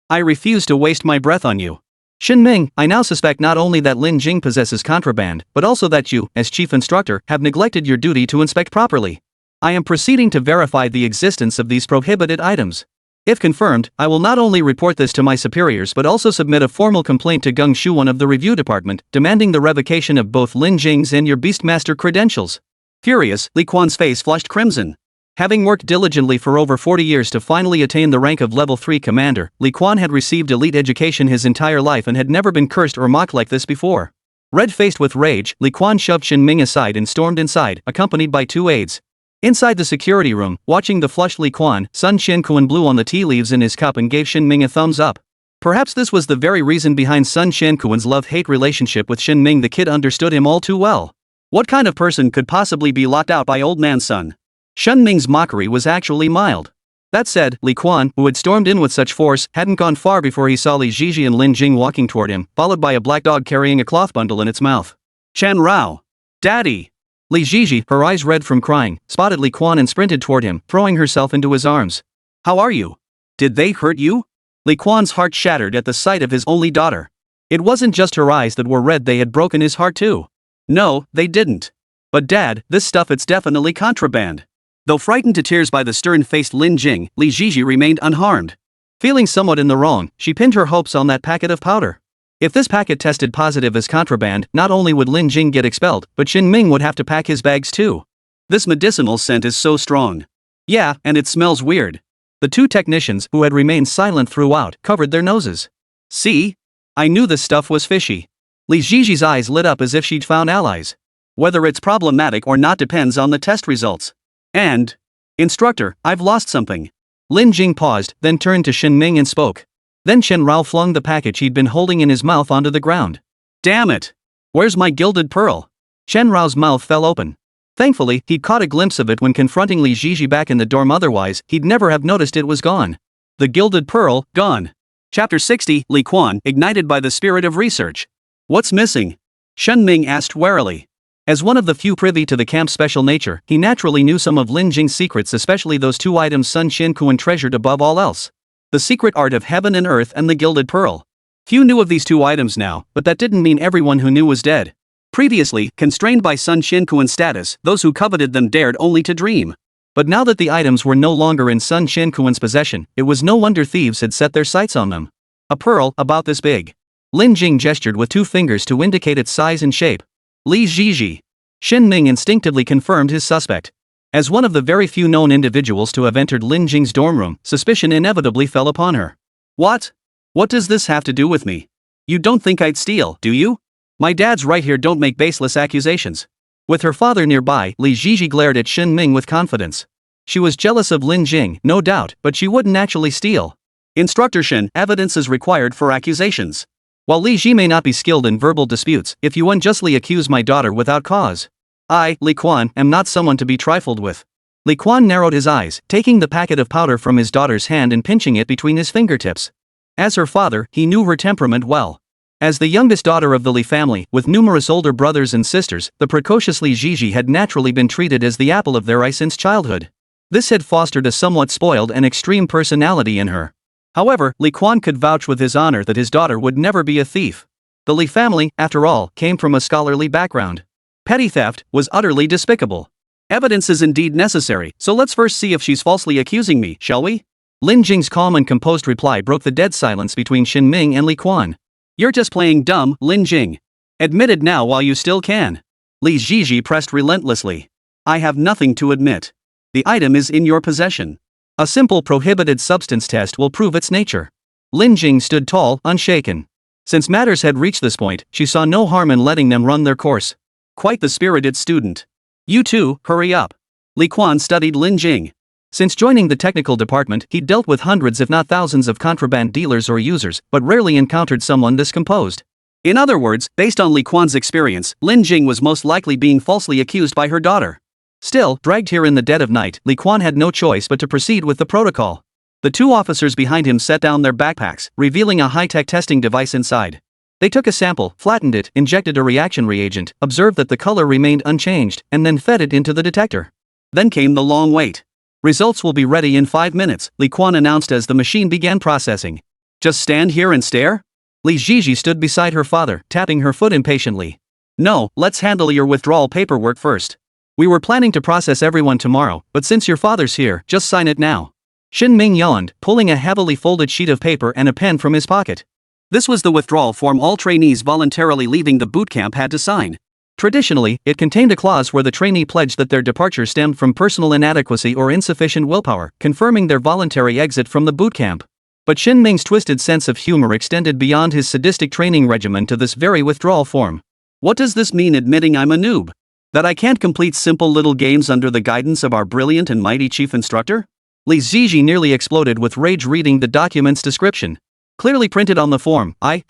I refuse to waste my breath on you. Shin Ming, I now suspect not only that Lin Jing possesses contraband, but also that you, as chief instructor, have neglected your duty to inspect properly. I am proceeding to verify the existence of these prohibited items. If confirmed, I will not only report this to my superiors but also submit a formal complaint to Gung Shuan of the review department, demanding the revocation of both Lin Jing's and your Beastmaster credentials. Furious, Li Quan's face flushed crimson. Having worked diligently for over 40 years to finally attain the rank of level 3 commander, Li Quan had received elite education his entire life and had never been cursed or mocked like this before. Red-faced with rage, Li Quan shoved Shin Ming aside and stormed inside, accompanied by 2 aides. Inside the security room, watching the flushed Li Quan, Sun Qianquan blew on the tea leaves in his cup and gave Shin Ming a thumbs up. Perhaps this was the very reason behind Sun Qianquan's love-hate relationship with Shin Ming. The kid understood him all too well. What kind of person could possibly be locked out by old man Sun? Shin Ming's mockery was actually mild. That said, Li Quan, who had stormed in with such force, hadn't gone far before he saw Li Zhizhi and Lin Jing walking toward him, followed by a black dog carrying a cloth bundle in its mouth. Chen Rao. Daddy! Li Zhizhi, her eyes red from crying, spotted Li Quan and sprinted toward him, throwing herself into his arms. How are you? Did they hurt you? Li Quan's heart shattered at the sight of his only daughter. It wasn't just her eyes that were red, they had broken his heart too. No, they didn't. But Dad, this stuff, it's definitely contraband. Though frightened to tears by the stern-faced Lin Jing, Li Zhizhi remained unharmed. Feeling somewhat in the wrong, she pinned her hopes on that packet of powder. If this packet tested positive as contraband, not only would Lin Jing get expelled, but Shin Ming would have to pack his bags too. This medicinal scent is so strong. Yeah, and it smells weird. The 2 technicians, who had remained silent throughout, covered their noses. See? I knew this stuff was fishy. Li Zhizhi's eyes lit up as if she'd found allies. Whether it's problematic or not depends on the test results. And, instructor, I've lost something. Lin Jing paused, then turned to Shin Ming and spoke. Then Chen Rao flung the package he'd been holding in his mouth onto the ground. Damn it! Where's my gilded pearl? Chen Rao's mouth fell open. Thankfully, he'd caught a glimpse of it when confronting Li Zhizhi back in the dorm, otherwise, he'd never have noticed it was gone. The gilded pearl, gone. Chapter 60, Li Quan, ignited by the spirit of research. What's missing? Shen Ming asked warily. As one of the few privy to the camp's special nature, he naturally knew some of Lin Jing's secrets, especially those 2 items Sun Qianquan treasured above all else. The secret art of heaven and earth and the gilded pearl. Few knew of these 2 items now, but that didn't mean everyone who knew was dead. Previously, constrained by Sun Qianquan's status, those who coveted them dared only to dream. But now that the items were no longer in Sun Qianquan's possession, it was no wonder thieves had set their sights on them. A pearl, about this big. Lin Jing gestured with 2 fingers to indicate its size and shape. Li Zhizhi. Shin Ming instinctively confirmed his suspect. As one of the very few known individuals to have entered Lin Jing's dorm room, suspicion inevitably fell upon her. What? What does this have to do with me? You don't think I'd steal, do you? My dad's right here, don't make baseless accusations. With her father nearby, Li Zhizhi glared at Shin Ming with confidence. She was jealous of Lin Jing, no doubt, but she wouldn't actually steal. Instructor Shin, evidence is required for accusations. While Li Ji may not be skilled in verbal disputes, if you unjustly accuse my daughter without cause, I, Li Quan, am not someone to be trifled with. Li Quan narrowed his eyes, taking the packet of powder from his daughter's hand and pinching it between his fingertips. As her father, he knew her temperament well. As the youngest daughter of the Li family, with numerous older brothers and sisters, the precocious Li Zhizhi had naturally been treated as the apple of their eye since childhood. This had fostered a somewhat spoiled and extreme personality in her. However, Li Quan could vouch with his honor that his daughter would never be a thief. The Li family, after all, came from a scholarly background. Petty theft was utterly despicable. Evidence is indeed necessary, so let's first see if she's falsely accusing me, shall we? Lin Jing's calm and composed reply broke the dead silence between Shin Ming and Li Quan. You're just playing dumb, Lin Jing. Admit it now while you still can. Li Zhizhi pressed relentlessly. I have nothing to admit. The item is in your possession. A simple prohibited substance test will prove its nature. Lin Jing stood tall, unshaken. Since matters had reached this point, she saw no harm in letting them run their course. Quite the spirited student. You two, hurry up. Li Quan studied Lin Jing. Since joining the technical department, he'd dealt with hundreds if not thousands of contraband dealers or users, but rarely encountered someone this composed. In other words, based on Li Quan's experience, Lin Jing was most likely being falsely accused by her daughter. Still, dragged here in the dead of night, Li Quan had no choice but to proceed with the protocol. The 2 officers behind him set down their backpacks, revealing a high-tech testing device inside. They took a sample, flattened it, injected a reaction reagent, observed that the color remained unchanged, and then fed it into the detector. Then came the long wait. Results will be ready in 5 minutes, Li Quan announced as the machine began processing. Just stand here and stare? Li Jiji stood beside her father, tapping her foot impatiently. No, let's handle your withdrawal paperwork first. We were planning to process everyone tomorrow, but since your father's here, just sign it now. Shin Ming yawned, pulling a heavily folded sheet of paper and a pen from his pocket. This was the withdrawal form all trainees voluntarily leaving the boot camp had to sign. Traditionally, it contained a clause where the trainee pledged that their departure stemmed from personal inadequacy or insufficient willpower, confirming their voluntary exit from the boot camp. But Shin Ming's twisted sense of humor extended beyond his sadistic training regimen to this very withdrawal form. What does this mean, admitting I'm a noob? That I can't complete simple little games under the guidance of our brilliant and mighty chief instructor? Li Ziji nearly exploded with rage reading the document's description. Clearly printed on the form, I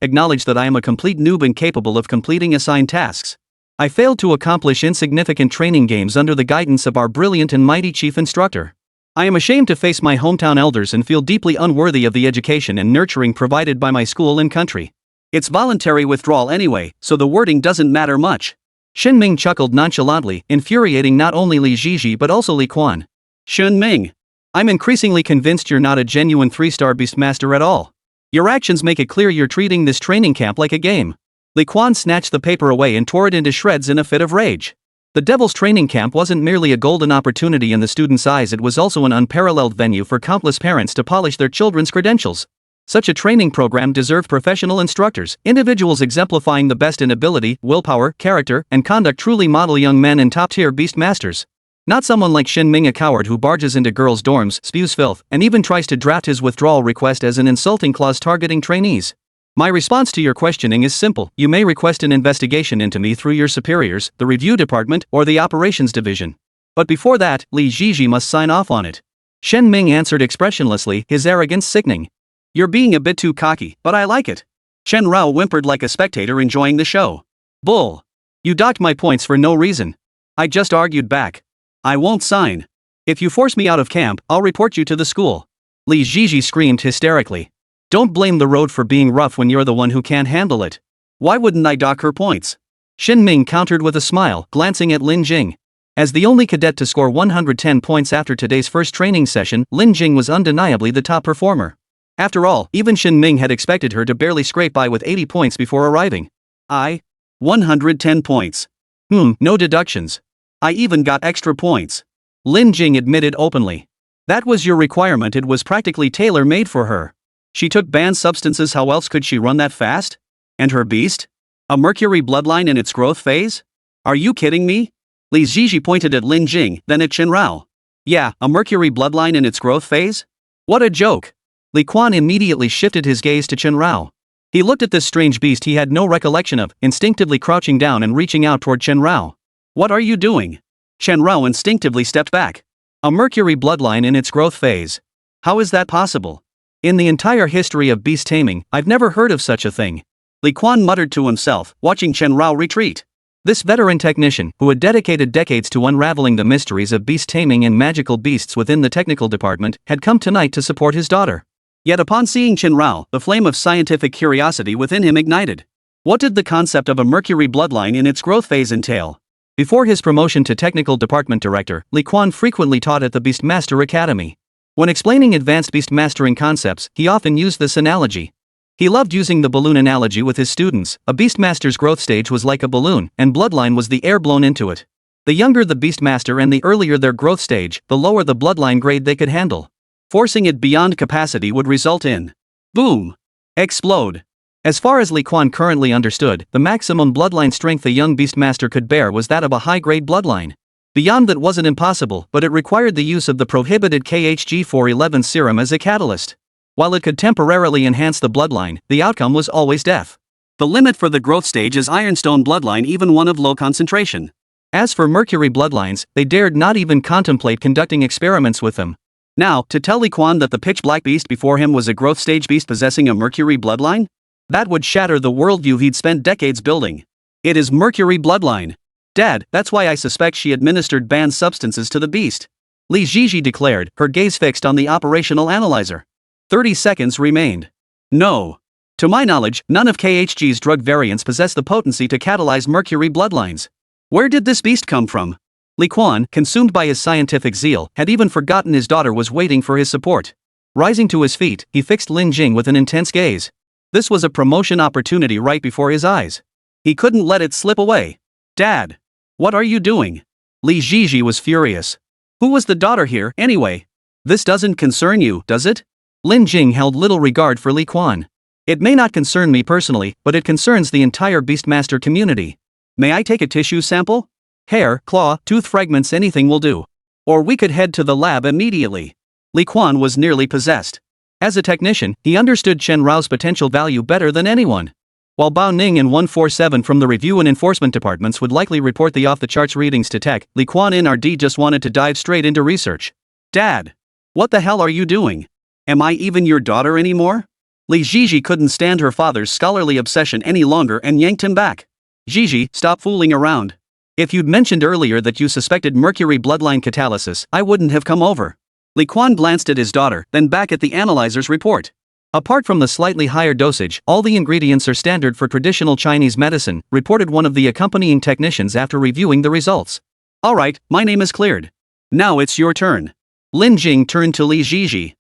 acknowledge that I am a complete noob incapable of completing assigned tasks. I failed to accomplish insignificant training games under the guidance of our brilliant and mighty chief instructor. I am ashamed to face my hometown elders and feel deeply unworthy of the education and nurturing provided by my school and country. It's voluntary withdrawal anyway, so the wording doesn't matter much. Shin Ming chuckled nonchalantly, infuriating not only Li Jiji but also Li Quan. Shin Ming, I'm increasingly convinced you're not a genuine 3-star Beastmaster at all. Your actions make it clear you're treating this training camp like a game. Li Quan snatched the paper away and tore it into shreds in a fit of rage. The Devil's Training Camp wasn't merely a golden opportunity in the students' eyes, it was also an unparalleled venue for countless parents to polish their children's credentials. Such a training program deserved professional instructors, individuals exemplifying the best in ability, willpower, character, and conduct, truly model young men and top-tier Beastmasters. Not someone like Shin Ming, a coward who barges into girls' dorms, spews filth, and even tries to draft his withdrawal request as an insulting clause targeting trainees. My response to your questioning is simple: you may request an investigation into me through your superiors, the review department, or the operations division. But before that, Li Jiji must sign off on it. Shen Ming answered expressionlessly, his arrogance sickening. You're being a bit too cocky, but I like it. Chen Rao whimpered like a spectator enjoying the show. Bull. You docked my points for no reason. I just argued back. I won't sign. If you force me out of camp, I'll report you to the school. Li Jiji screamed hysterically. Don't blame the road for being rough when you're the one who can't handle it. Why wouldn't I dock her points? Shin Ming countered with a smile, glancing at Lin Jing. As the only cadet to score 110 points after today's first training session, Lin Jing was undeniably the top performer. After all, even Shin Ming had expected her to barely scrape by with 80 points before arriving. 110 points. No deductions. I even got extra points. Lin Jing admitted openly. That was your requirement, it was practically tailor-made for her. She took banned substances, how else could she run that fast? And her beast? A mercury bloodline in its growth phase? Are you kidding me? Li Ziji pointed at Lin Jing, then at Chen Rao. Yeah, a mercury bloodline in its growth phase? What a joke! Li Quan immediately shifted his gaze to Chen Rao. He looked at this strange beast he had no recollection of, instinctively crouching down and reaching out toward Chen Rao. What are you doing? Chen Rao instinctively stepped back. A mercury bloodline in its growth phase. How is that possible? In the entire history of beast taming, I've never heard of such a thing. Li Quan muttered to himself, watching Chen Rao retreat. This veteran technician, who had dedicated decades to unraveling the mysteries of beast taming and magical beasts within the technical department, had come tonight to support his daughter. Yet upon seeing Chen Rao, the flame of scientific curiosity within him ignited. What did the concept of a mercury bloodline in its growth phase entail? Before his promotion to technical department director, Li Quan frequently taught at the Beastmaster Academy. When explaining advanced beastmastering concepts, he often used this analogy. He loved using the balloon analogy with his students. A beastmaster's growth stage was like a balloon, and bloodline was the air blown into it. The younger the beastmaster and the earlier their growth stage, the lower the bloodline grade they could handle. Forcing it beyond capacity would result in boom, explode. As far as Li Quan currently understood, the maximum bloodline strength a young beastmaster could bear was that of a high-grade bloodline. Beyond that wasn't impossible, but it required the use of the prohibited KHG411 serum as a catalyst. While it could temporarily enhance the bloodline, the outcome was always death. The limit for the growth stage is Ironstone bloodline, even one of low concentration. As for mercury bloodlines, they dared not even contemplate conducting experiments with them. Now, to tell Li Quan that the pitch-black beast before him was a growth stage beast possessing a mercury bloodline? That would shatter the worldview he'd spent decades building. It is mercury bloodline. Dad, that's why I suspect she administered banned substances to the beast. Li Ziji declared, her gaze fixed on the operational analyzer. 30 seconds remained. No. To my knowledge, none of KHG's drug variants possess the potency to catalyze mercury bloodlines. Where did this beast come from? Li Quan, consumed by his scientific zeal, had even forgotten his daughter was waiting for his support. Rising to his feet, he fixed Lin Jing with an intense gaze. This was a promotion opportunity right before his eyes. He couldn't let it slip away. Dad! What are you doing? Li Jiji was furious. Who was the daughter here, anyway? This doesn't concern you, does it? Lin Jing held little regard for Li Quan. It may not concern me personally, but it concerns the entire Beastmaster community. May I take a tissue sample? Hair, claw, tooth fragments, anything will do. Or we could head to the lab immediately. Li Quan was nearly possessed. As a technician, he understood Chen Rao's potential value better than anyone. While Bao Ning and 147 from the review and enforcement departments would likely report the off-the-charts readings to tech, Li Quan in RD just wanted to dive straight into research. Dad! What the hell are you doing? Am I even your daughter anymore? Li Jiji couldn't stand her father's scholarly obsession any longer and yanked him back. Jiji, stop fooling around. If you'd mentioned earlier that you suspected mercury bloodline catalysis, I wouldn't have come over. Li Quan glanced at his daughter, then back at the analyzer's report. Apart from the slightly higher dosage, all the ingredients are standard for traditional Chinese medicine, reported one of the accompanying technicians after reviewing the results. Alright, my name is cleared. Now it's your turn. Lin Jing turned to Li Jiji.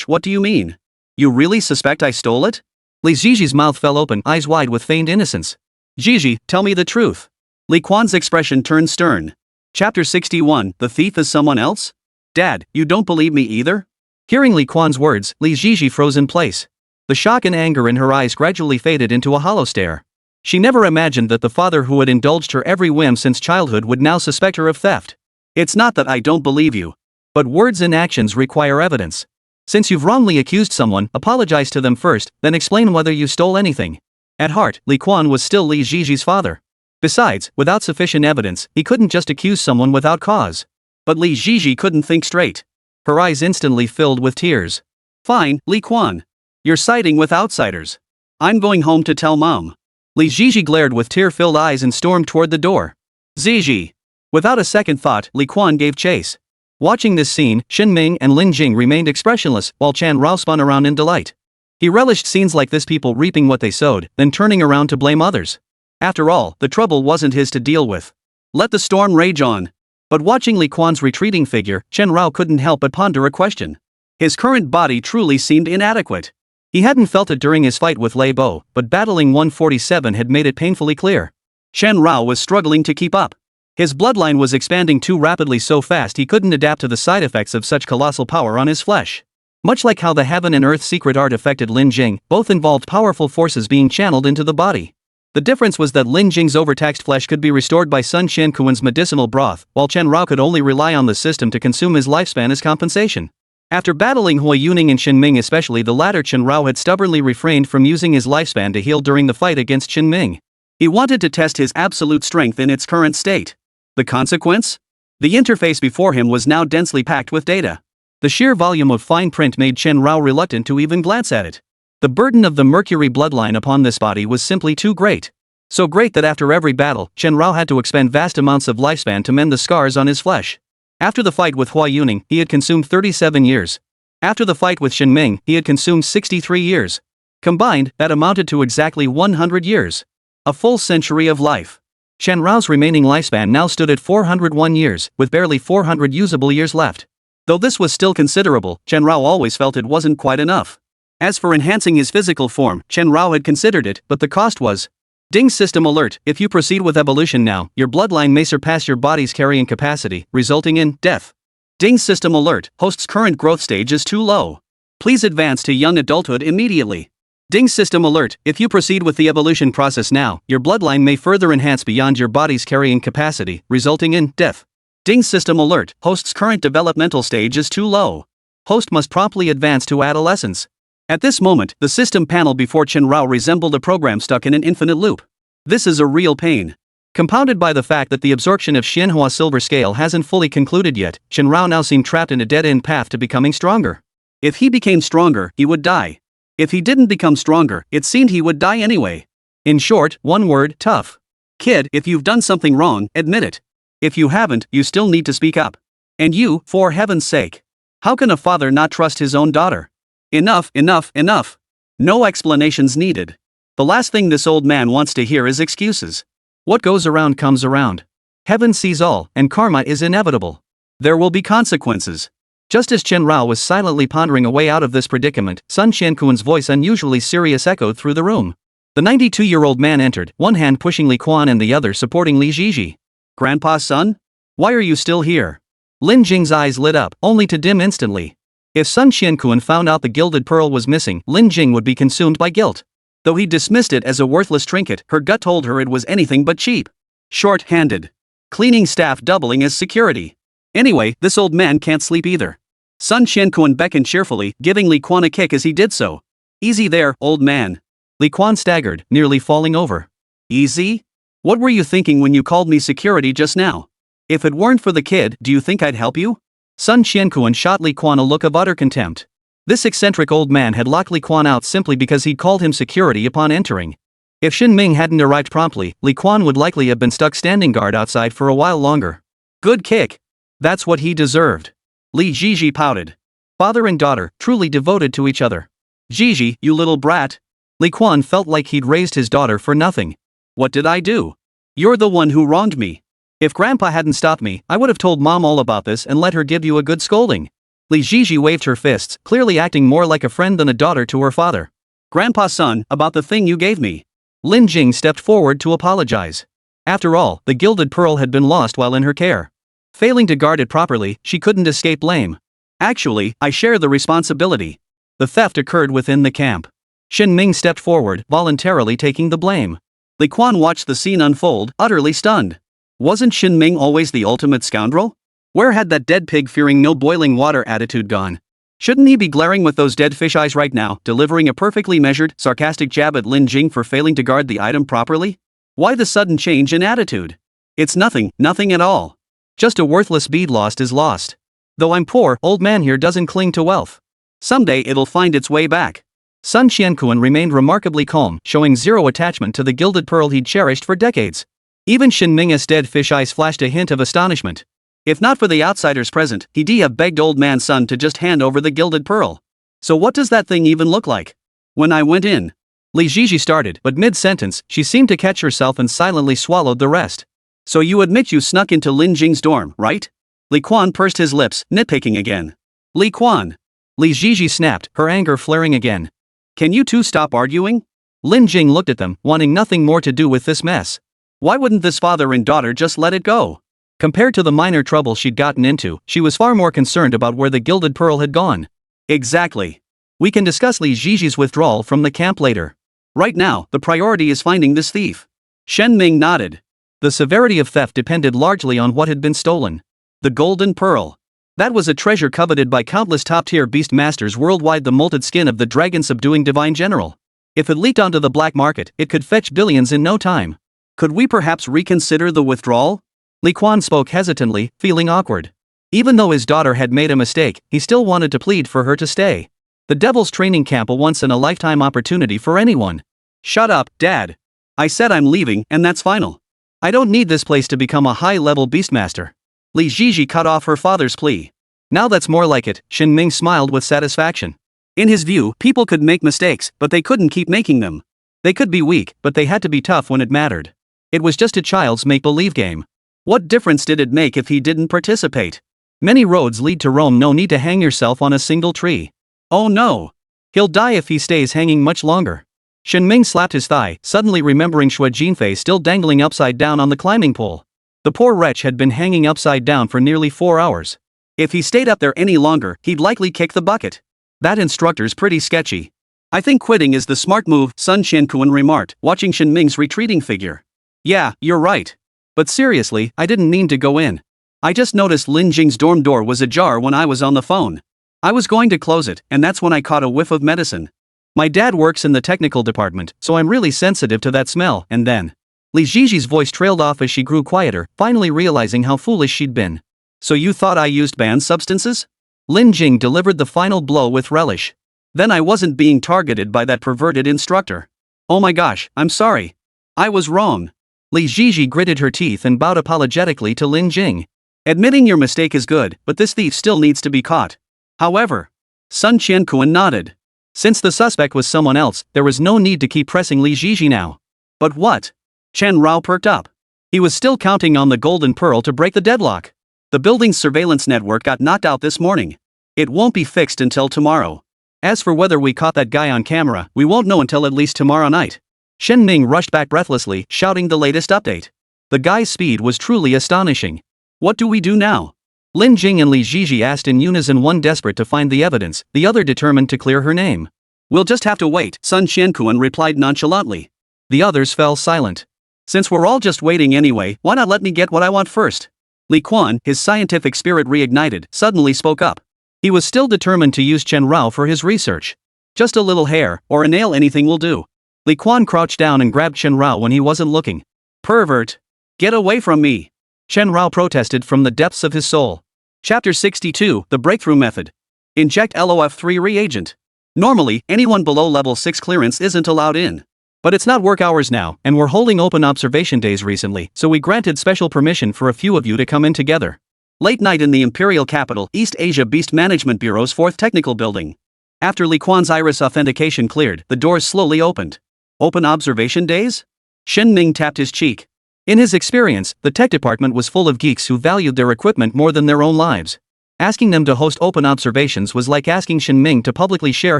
What do you mean? You really suspect I stole it? Li Jiji's mouth fell open, eyes wide with feigned innocence. Jiji, tell me the truth. Li Quan's expression turned stern. Chapter 61, The Thief is Someone Else? Dad, you don't believe me either? Hearing Li Quan's words, Li Jiji froze in place. The shock and anger in her eyes gradually faded into a hollow stare. She never imagined that the father who had indulged her every whim since childhood would now suspect her of theft. It's not that I don't believe you. But words and actions require evidence. Since you've wrongly accused someone, apologize to them first, then explain whether you stole anything. At heart, Li Quan was still Li Jiji's father. Besides, without sufficient evidence, he couldn't just accuse someone without cause. But Li Jiji couldn't think straight. Her eyes instantly filled with tears. Fine, Li Quan. You're siding with outsiders. I'm going home to tell Mom. Li Jiji glared with tear-filled eyes and stormed toward the door. Ziji. Without a second thought, Li Quan gave chase. Watching this scene, Shen Ming and Lin Jing remained expressionless, while Chen Rao spun around in delight. He relished scenes like this, people reaping what they sowed, then turning around to blame others. After all, the trouble wasn't his to deal with. Let the storm rage on. But watching Li Quan's retreating figure, Chen Rao couldn't help but ponder a question. His current body truly seemed inadequate. He hadn't felt it during his fight with Lei Bo, but battling 147 had made it painfully clear. Chen Rao was struggling to keep up. His bloodline was expanding too rapidly, so fast he couldn't adapt to the side effects of such colossal power on his flesh. Much like how the Heaven and Earth secret art affected Lin Jing, both involved powerful forces being channeled into the body. The difference was that Lin Jing's overtaxed flesh could be restored by Sun Shen Kuan's medicinal broth, while Chen Rao could only rely on the system to consume his lifespan as compensation. After battling Hui Yuning and Shen Ming, especially the latter, Chen Rao had stubbornly refrained from using his lifespan to heal during the fight against Shen Ming. He wanted to test his absolute strength in its current state. The consequence? The interface before him was now densely packed with data. The sheer volume of fine print made Chen Rao reluctant to even glance at it. The burden of the mercury bloodline upon this body was simply too great. So great that after every battle, Chen Rao had to expend vast amounts of lifespan to mend the scars on his flesh. After the fight with Hui Yuning, he had consumed 37 years. After the fight with Shen Ming, he had consumed 63 years. Combined, that amounted to exactly 100 years. A full century of life. Chen Rao's remaining lifespan now stood at 401 years, with barely 400 usable years left. Though this was still considerable, Chen Rao always felt it wasn't quite enough. As for enhancing his physical form, Chen Rao had considered it, but the cost was. Ding system alert: if you proceed with evolution now, your bloodline may surpass your body's carrying capacity, resulting in death. Ding system alert: host's current growth stage is too low. Please advance to young adulthood immediately. Ding system alert: if you proceed with the evolution process now, your bloodline may further enhance beyond your body's carrying capacity, resulting in death. Ding system alert: host's current developmental stage is too low. Host must promptly advance to adolescence. At this moment, the system panel before Chen Rao resembled a program stuck in an infinite loop. This is a real pain. Compounded by the fact that the absorption of Xianhua Silver Scale hasn't fully concluded yet, Chen Rao now seemed trapped in a dead-end path to becoming stronger. If he became stronger, he would die. If he didn't become stronger, it seemed he would die anyway. In short, one word: tough. Kid, if you've done something wrong, admit it. If you haven't, you still need to speak up. And you, for heaven's sake. How can a father not trust his own daughter? Enough, enough, enough. No explanations needed. The last thing this old man wants to hear is excuses. What goes around comes around. Heaven sees all, and karma is inevitable. There will be consequences. Just as Chen Rao was silently pondering a way out of this predicament, Sun Qianquan's voice, unusually serious, echoed through the room. The 92-year-old man entered, one hand pushing Li Quan and the other supporting Li Jiji. Grandpa's son? Why are you still here? Lin Jing's eyes lit up, only to dim instantly. If Sun Qianquan found out the gilded pearl was missing, Lin Jing would be consumed by guilt. Though he dismissed it as a worthless trinket, her gut told her it was anything but cheap. Short-handed. Cleaning staff doubling as security. Anyway, this old man can't sleep either. Sun Qianquan beckoned cheerfully, giving Li Quan a kick as he did so. Easy there, old man. Li Quan staggered, nearly falling over. Easy? What were you thinking when you called me security just now? If it weren't for the kid, do you think I'd help you? Sun Qianquan shot Li Quan a look of utter contempt. This eccentric old man had locked Li Quan out simply because he'd called him security upon entering. If Shin Ming hadn't arrived promptly, Li Quan would likely have been stuck standing guard outside for a while longer. Good kick. That's what he deserved. Li Jiji pouted. Father and daughter, truly devoted to each other. Jiji, you little brat. Li Quan felt like he'd raised his daughter for nothing. What did I do? You're the one who wronged me. If Grandpa hadn't stopped me, I would have told Mom all about this and let her give you a good scolding. Li Jiji waved her fists, clearly acting more like a friend than a daughter to her father. Grandpa's son, about the thing you gave me. Lin Jing stepped forward to apologize. After all, the gilded pearl had been lost while in her care. Failing to guard it properly, she couldn't escape blame. Actually, I share the responsibility. The theft occurred within the camp. Shin Ming stepped forward, voluntarily taking the blame. Li Quan watched the scene unfold, utterly stunned. Wasn't Shin Ming always the ultimate scoundrel? Where had that dead pig fearing no boiling water attitude gone? Shouldn't he be glaring with those dead fish eyes right now, delivering a perfectly measured, sarcastic jab at Lin Jing for failing to guard the item properly? Why the sudden change in attitude? It's nothing at all. Just a worthless bead lost is lost. Though I'm poor, old man here doesn't cling to wealth. Someday it'll find its way back. Sun Qianquan remained remarkably calm, showing zero attachment to the gilded pearl he'd cherished for decades. Even Shin Ming's dead fish eyes flashed a hint of astonishment. If not for the outsiders present, he'd have begged old man's son to just hand over the gilded pearl. So what does that thing even look like? When I went in. Li Jiji started, but mid-sentence, she seemed to catch herself and silently swallowed the rest. So you admit you snuck into Lin Jing's dorm, right? Li Quan pursed his lips, nitpicking again. Li Quan. Li Jiji snapped, her anger flaring again. Can you two stop arguing? Lin Jing looked at them, wanting nothing more to do with this mess. Why wouldn't this father and daughter just let it go? Compared to the minor trouble she'd gotten into, she was far more concerned about where the gilded pearl had gone. Exactly. We can discuss Li Jiji's withdrawal from the camp later. Right now, the priority is finding this thief. Shen Ming nodded. The severity of theft depended largely on what had been stolen. The golden pearl. That was a treasure coveted by countless top-tier beast masters worldwide, the molted skin of the dragon-subduing divine general. If it leaked onto the black market, it could fetch billions in no time. Could we perhaps reconsider the withdrawal? Li Quan spoke hesitantly, feeling awkward. Even though his daughter had made a mistake, he still wanted to plead for her to stay. The Devil's Training Camp, a once-in-a-lifetime opportunity for anyone. Shut up, Dad. I said I'm leaving, and that's final. I don't need this place to become a high-level beastmaster. Li Jiji cut off her father's plea. Now that's more like it, Shin Ming smiled with satisfaction. In his view, people could make mistakes, but they couldn't keep making them. They could be weak, but they had to be tough when it mattered. It was just a child's make-believe game. What difference did it make if he didn't participate? Many roads lead to Rome, no need to hang yourself on a single tree. Oh no. He'll die if he stays hanging much longer. Shin Ming slapped his thigh, suddenly remembering Xue Jinfei still dangling upside down on the climbing pole. The poor wretch had been hanging upside down for nearly 4 hours. If he stayed up there any longer, he'd likely kick the bucket. That instructor's pretty sketchy. I think quitting is the smart move, Sun Qianquan remarked, watching Shin Ming's retreating figure. Yeah, you're right. But seriously, I didn't mean to go in. I just noticed Lin Jing's dorm door was ajar when I was on the phone. I was going to close it, and that's when I caught a whiff of medicine. My dad works in the technical department, so I'm really sensitive to that smell. And then Li Jiji's voice trailed off as she grew quieter, finally realizing how foolish she'd been. So you thought I used banned substances? Lin Jing delivered the final blow with relish. Then I wasn't being targeted by that perverted instructor. Oh my gosh, I'm sorry. I was wrong. Li Jiji gritted her teeth and bowed apologetically to Lin Jing. Admitting your mistake is good, but this thief still needs to be caught. However, Sun Qianquan nodded. Since the suspect was someone else, there was no need to keep pressing Li Jiji now. But what? Chen Rao perked up. He was still counting on the golden pearl to break the deadlock. The building's surveillance network got knocked out this morning. It won't be fixed until tomorrow. As for whether we caught that guy on camera, we won't know until at least tomorrow night. Shen Ming rushed back breathlessly, shouting the latest update. The guy's speed was truly astonishing. What do we do now? Lin Jing and Li Jiji asked in unison, one desperate to find the evidence, the other determined to clear her name. We'll just have to wait, Sun Xiankuan replied nonchalantly. The others fell silent. Since we're all just waiting anyway, why not let me get what I want first? Li Quan, his scientific spirit reignited, suddenly spoke up. He was still determined to use Chen Rao for his research. Just a little hair, or a nail, anything will do. Li Quan crouched down and grabbed Chen Rao when he wasn't looking. Pervert! Get away from me! Chen Rao protested from the depths of his soul. Chapter 62, The Breakthrough Method. Inject LOF3 reagent. Normally, anyone below level 6 clearance isn't allowed in. But it's not work hours now, and we're holding open observation days recently, so we granted special permission for a few of you to come in together. Late night in the Imperial Capital, East Asia Beast Management Bureau's 4th Technical Building. After Li Quan's iris authentication cleared, the doors slowly opened. Open observation days? Shen Ming tapped his cheek. In his experience, the tech department was full of geeks who valued their equipment more than their own lives. Asking them to host open observations was like asking Shen Ming to publicly share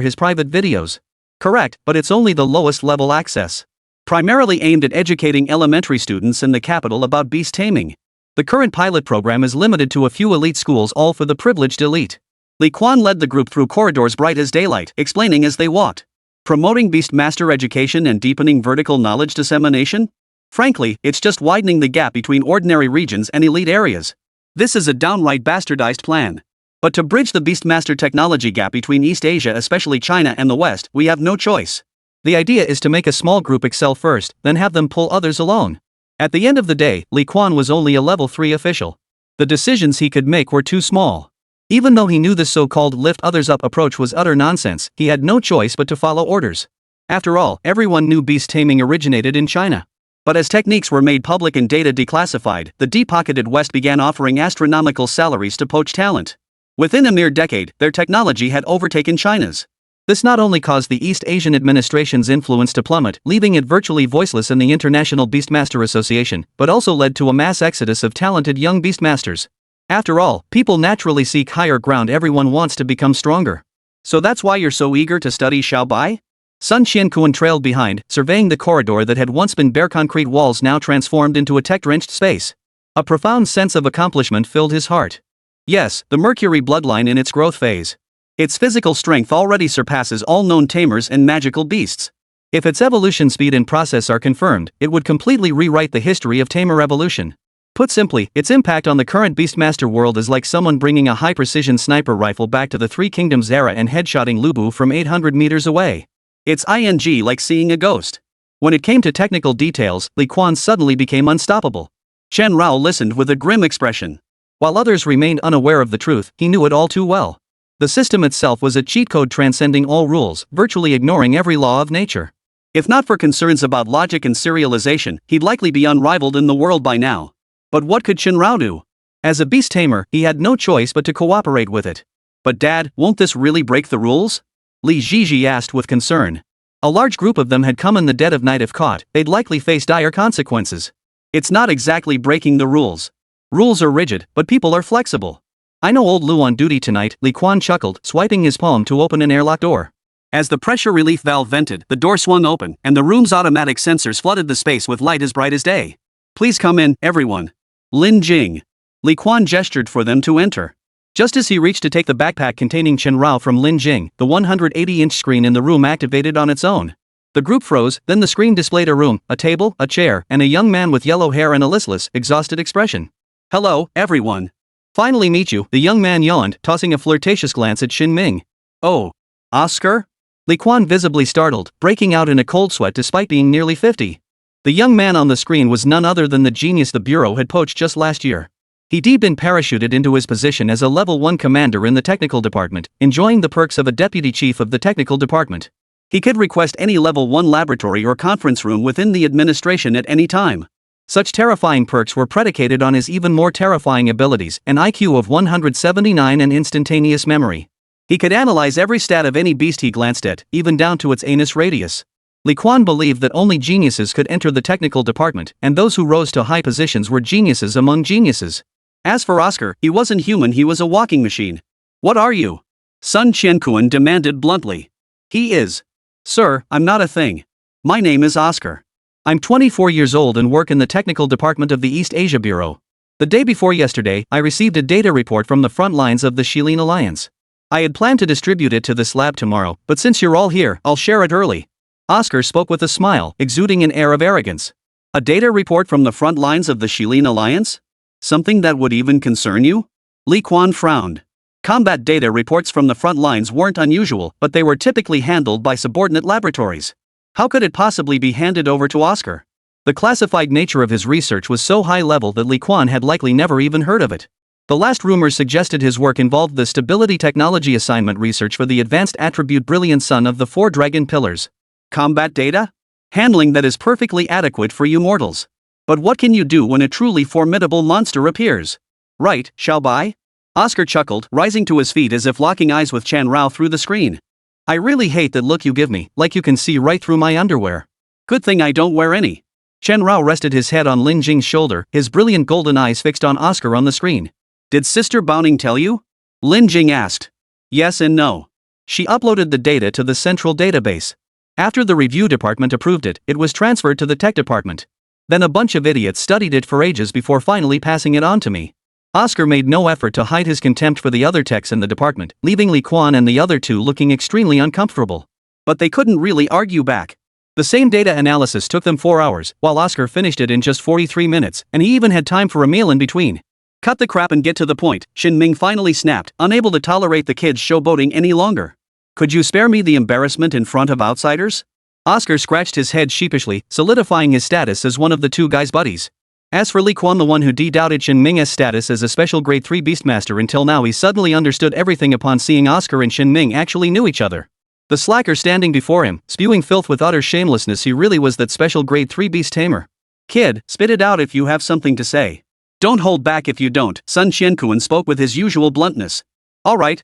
his private videos. Correct, but it's only the lowest level access. Primarily aimed at educating elementary students in the capital about beast taming. The current pilot program is limited to a few elite schools, all for the privileged elite. Li Quan led the group through corridors bright as daylight, explaining as they walked. Promoting beast master education and deepening vertical knowledge dissemination? Frankly, it's just widening the gap between ordinary regions and elite areas. This is a downright bastardized plan. But to bridge the Beastmaster technology gap between East Asia, especially China, and the West, we have no choice. The idea is to make a small group excel first, then have them pull others along. At the end of the day, Li Quan was only a level 3 official. The decisions he could make were too small. Even though he knew this so-called lift others up approach was utter nonsense, he had no choice but to follow orders. After all, everyone knew beast taming originated in China. But as techniques were made public and data declassified, the deep-pocketed West began offering astronomical salaries to poach talent. Within a mere decade, their technology had overtaken China's. This not only caused the East Asian administration's influence to plummet, leaving it virtually voiceless in the International Beastmaster Association, but also led to a mass exodus of talented young beastmasters. After all, people naturally seek higher ground. Everyone wants to become stronger. So that's why you're so eager to study Xiaobai? Sun Qiankuan trailed behind, surveying the corridor that had once been bare concrete walls now transformed into a tech-drenched space. A profound sense of accomplishment filled his heart. Yes, the Mercury bloodline in its growth phase. Its physical strength already surpasses all known tamers and magical beasts. If its evolution speed and process are confirmed, it would completely rewrite the history of tamer evolution. Put simply, its impact on the current Beastmaster world is like someone bringing a high-precision sniper rifle back to the Three Kingdoms era and headshotting Lubu from 800 meters away. It's like seeing a ghost. When it came to technical details, Li Quan suddenly became unstoppable. Chen Rao listened with a grim expression. While others remained unaware of the truth, he knew it all too well. The system itself was a cheat code transcending all rules, virtually ignoring every law of nature. If not for concerns about logic and serialization, he'd likely be unrivaled in the world by now. But what could Chen Rao do? As a beast tamer, he had no choice but to cooperate with it. But Dad, won't this really break the rules? Li Jiji asked with concern. A large group of them had come in the dead of night. If caught, they'd likely face dire consequences. It's not exactly breaking the rules. Rules are rigid, but people are flexible. I know old Lu on duty tonight, Li Quan chuckled, swiping his palm to open an airlock door. As the pressure relief valve vented, the door swung open, and the room's automatic sensors flooded the space with light as bright as day. Please come in, everyone. Lin Jing. Li Quan gestured for them to enter. Just as he reached to take the backpack containing Chen Rao from Lin Jing, the 180-inch screen in the room activated on its own. The group froze, then the screen displayed a room, a table, a chair, and a young man with yellow hair and a listless, exhausted expression. Hello, everyone. Finally meet you, the young man yawned, tossing a flirtatious glance at Xin Ming. Oh. Oscar? Li Quan visibly startled, breaking out in a cold sweat despite being nearly 50. The young man on the screen was none other than the genius the Bureau had poached just last year. He'd been parachuted into his position as a level 1 commander in the technical department, enjoying the perks of a deputy chief of the technical department. He could request any level 1 laboratory or conference room within the administration at any time. Such terrifying perks were predicated on his even more terrifying abilities, an IQ of 179 and instantaneous memory. He could analyze every stat of any beast he glanced at, even down to its anus radius. Li Quan believed that only geniuses could enter the technical department, and those who rose to high positions were geniuses among geniuses. As for Oscar, he wasn't human, he was a walking machine. What are you? Sun Qianquan demanded bluntly. He is. Sir, I'm not a thing. My name is Oscar. I'm 24 years old and work in the technical department of the East Asia Bureau. The day before yesterday, I received a data report from the front lines of the Shilin Alliance. I had planned to distribute it to this lab tomorrow, but since you're all here, I'll share it early. Oscar spoke with a smile, exuding an air of arrogance. A data report from the front lines of the Shilin Alliance? Something that would even concern you? Li Quan frowned. Combat data reports from the front lines weren't unusual, but they were typically handled by subordinate laboratories. How could it possibly be handed over to Oscar? The classified nature of his research was so high level that Li Quan had likely never even heard of it. The last rumors suggested his work involved the Stability Technology Assignment research for the Advanced Attribute Brilliant Sun of the Four Dragon Pillars. Combat data? Handling that is perfectly adequate for you mortals. But what can you do when a truly formidable monster appears? Right, Xiao Bai? Oscar chuckled, rising to his feet as if locking eyes with Chan Rao through the screen. I really hate that look you give me, like you can see right through my underwear. Good thing I don't wear any. Chen Rao rested his head on Lin Jing's shoulder, his brilliant golden eyes fixed on Oscar on the screen. Did Sister Bounning tell you? Lin Jing asked. Yes and no. She uploaded the data to the central database. After the review department approved it, it was transferred to the tech department. Then a bunch of idiots studied it for ages before finally passing it on to me. Oscar made no effort to hide his contempt for the other techs in the department, leaving Li Quan and the other two looking extremely uncomfortable. But they couldn't really argue back. The same data analysis took them 4 hours, while Oscar finished it in just 43 minutes, and he even had time for a meal in between. Cut the crap and get to the point, Shin Ming finally snapped, unable to tolerate the kids showboating any longer. Could you spare me the embarrassment in front of outsiders? Oscar scratched his head sheepishly, solidifying his status as one of the two guys' buddies. As for Li Quan, the one who doubted Shin Ming's status as a special grade 3 beastmaster until now, he suddenly understood everything upon seeing Oscar and Shin Ming actually knew each other. The slacker standing before him, spewing filth with utter shamelessness, he really was that special grade 3 beast tamer. Kid, spit it out if you have something to say. Don't hold back if you don't, Sun Qianquan spoke with his usual bluntness. Alright.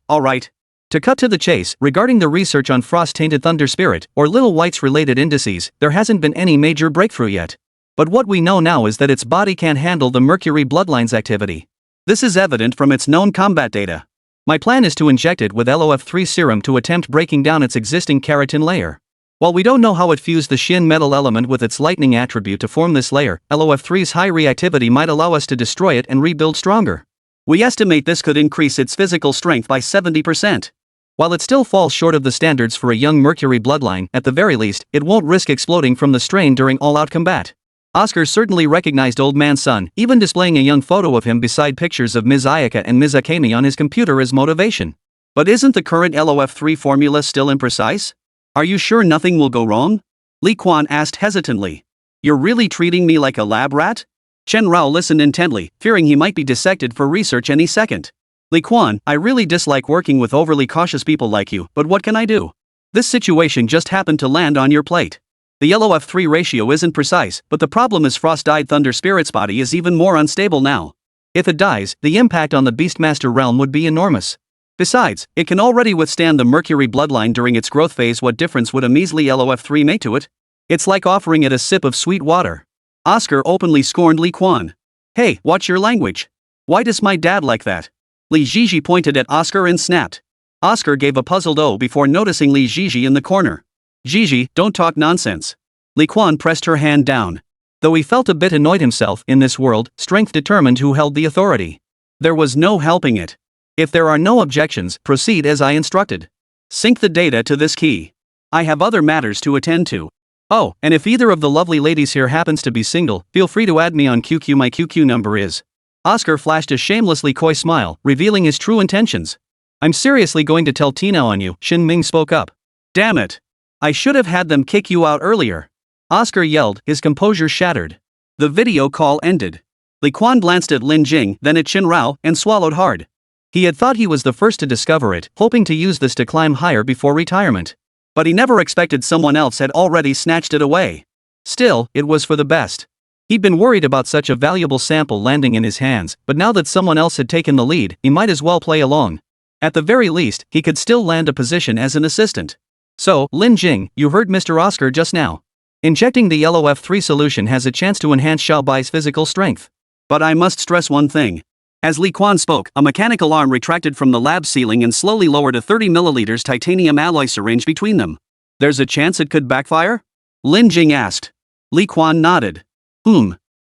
To cut to the chase, regarding the research on frost-tainted thunder spirit, or Little White's related indices, there hasn't been any major breakthrough yet. But what we know now is that its body can't handle the Mercury bloodline's activity. This is evident from its known combat data. My plan is to inject it with LOF3 serum to attempt breaking down its existing keratin layer. While we don't know how it fused the Shin metal element with its lightning attribute to form this layer, LOF3's high reactivity might allow us to destroy it and rebuild stronger. We estimate this could increase its physical strength by 70%. While it still falls short of the standards for a young Mercury bloodline, at the very least, it won't risk exploding from the strain during all-out combat. Oscar certainly recognized Old Man Sun, even displaying a young photo of him beside pictures of Ms. Ayaka and Ms. Akemi on his computer as motivation. But isn't the current LOF3 formula still imprecise? Are you sure nothing will go wrong? Li Quan asked hesitantly. You're really treating me like a lab rat? Chen Rao listened intently, fearing he might be dissected for research any second. Li Quan, I really dislike working with overly cautious people like you, but what can I do? This situation just happened to land on your plate. The LOF3 ratio isn't precise, but the problem is Frost-Dyed Thunder Spirit's body is even more unstable now. If it dies, the impact on the Beastmaster realm would be enormous. Besides, it can already withstand the Mercury bloodline during its growth phase. What difference would a measly LOF3 make to it? It's like offering it a sip of sweet water. Oscar openly scorned Li Quan. Hey, watch your language. Why does my dad like that? Li Jiji pointed at Oscar and snapped. Oscar gave a puzzled "oh" before noticing Li Jiji in the corner. Gigi, don't talk nonsense. Li Quan pressed her hand down. Though he felt a bit annoyed himself, in this world, strength determined who held the authority. There was no helping it. If there are no objections, proceed as I instructed. Sync the data to this key. I have other matters to attend to. Oh, and if either of the lovely ladies here happens to be single, feel free to add me on QQ. My QQ number is. Oscar flashed a shamelessly coy smile, revealing his true intentions. I'm seriously going to tell Tina on you, Shin Ming spoke up. Damn it. I should have had them kick you out earlier. Oscar yelled, his composure shattered. The video call ended. Li Quan glanced at Lin Jing, then at Chin Rao, and swallowed hard. He had thought he was the first to discover it, hoping to use this to climb higher before retirement. But he never expected someone else had already snatched it away. Still, it was for the best. He'd been worried about such a valuable sample landing in his hands, but now that someone else had taken the lead, he might as well play along. At the very least, he could still land a position as an assistant. So, Lin Jing, you heard Mr. Oscar just now. Injecting the LOF3 solution has a chance to enhance Xiaobai's physical strength. But I must stress one thing. As Li Quan spoke, a mechanical arm retracted from the lab ceiling and slowly lowered a 30 milliliters titanium alloy syringe between them. There's a chance it could backfire? Lin Jing asked. Li Quan nodded.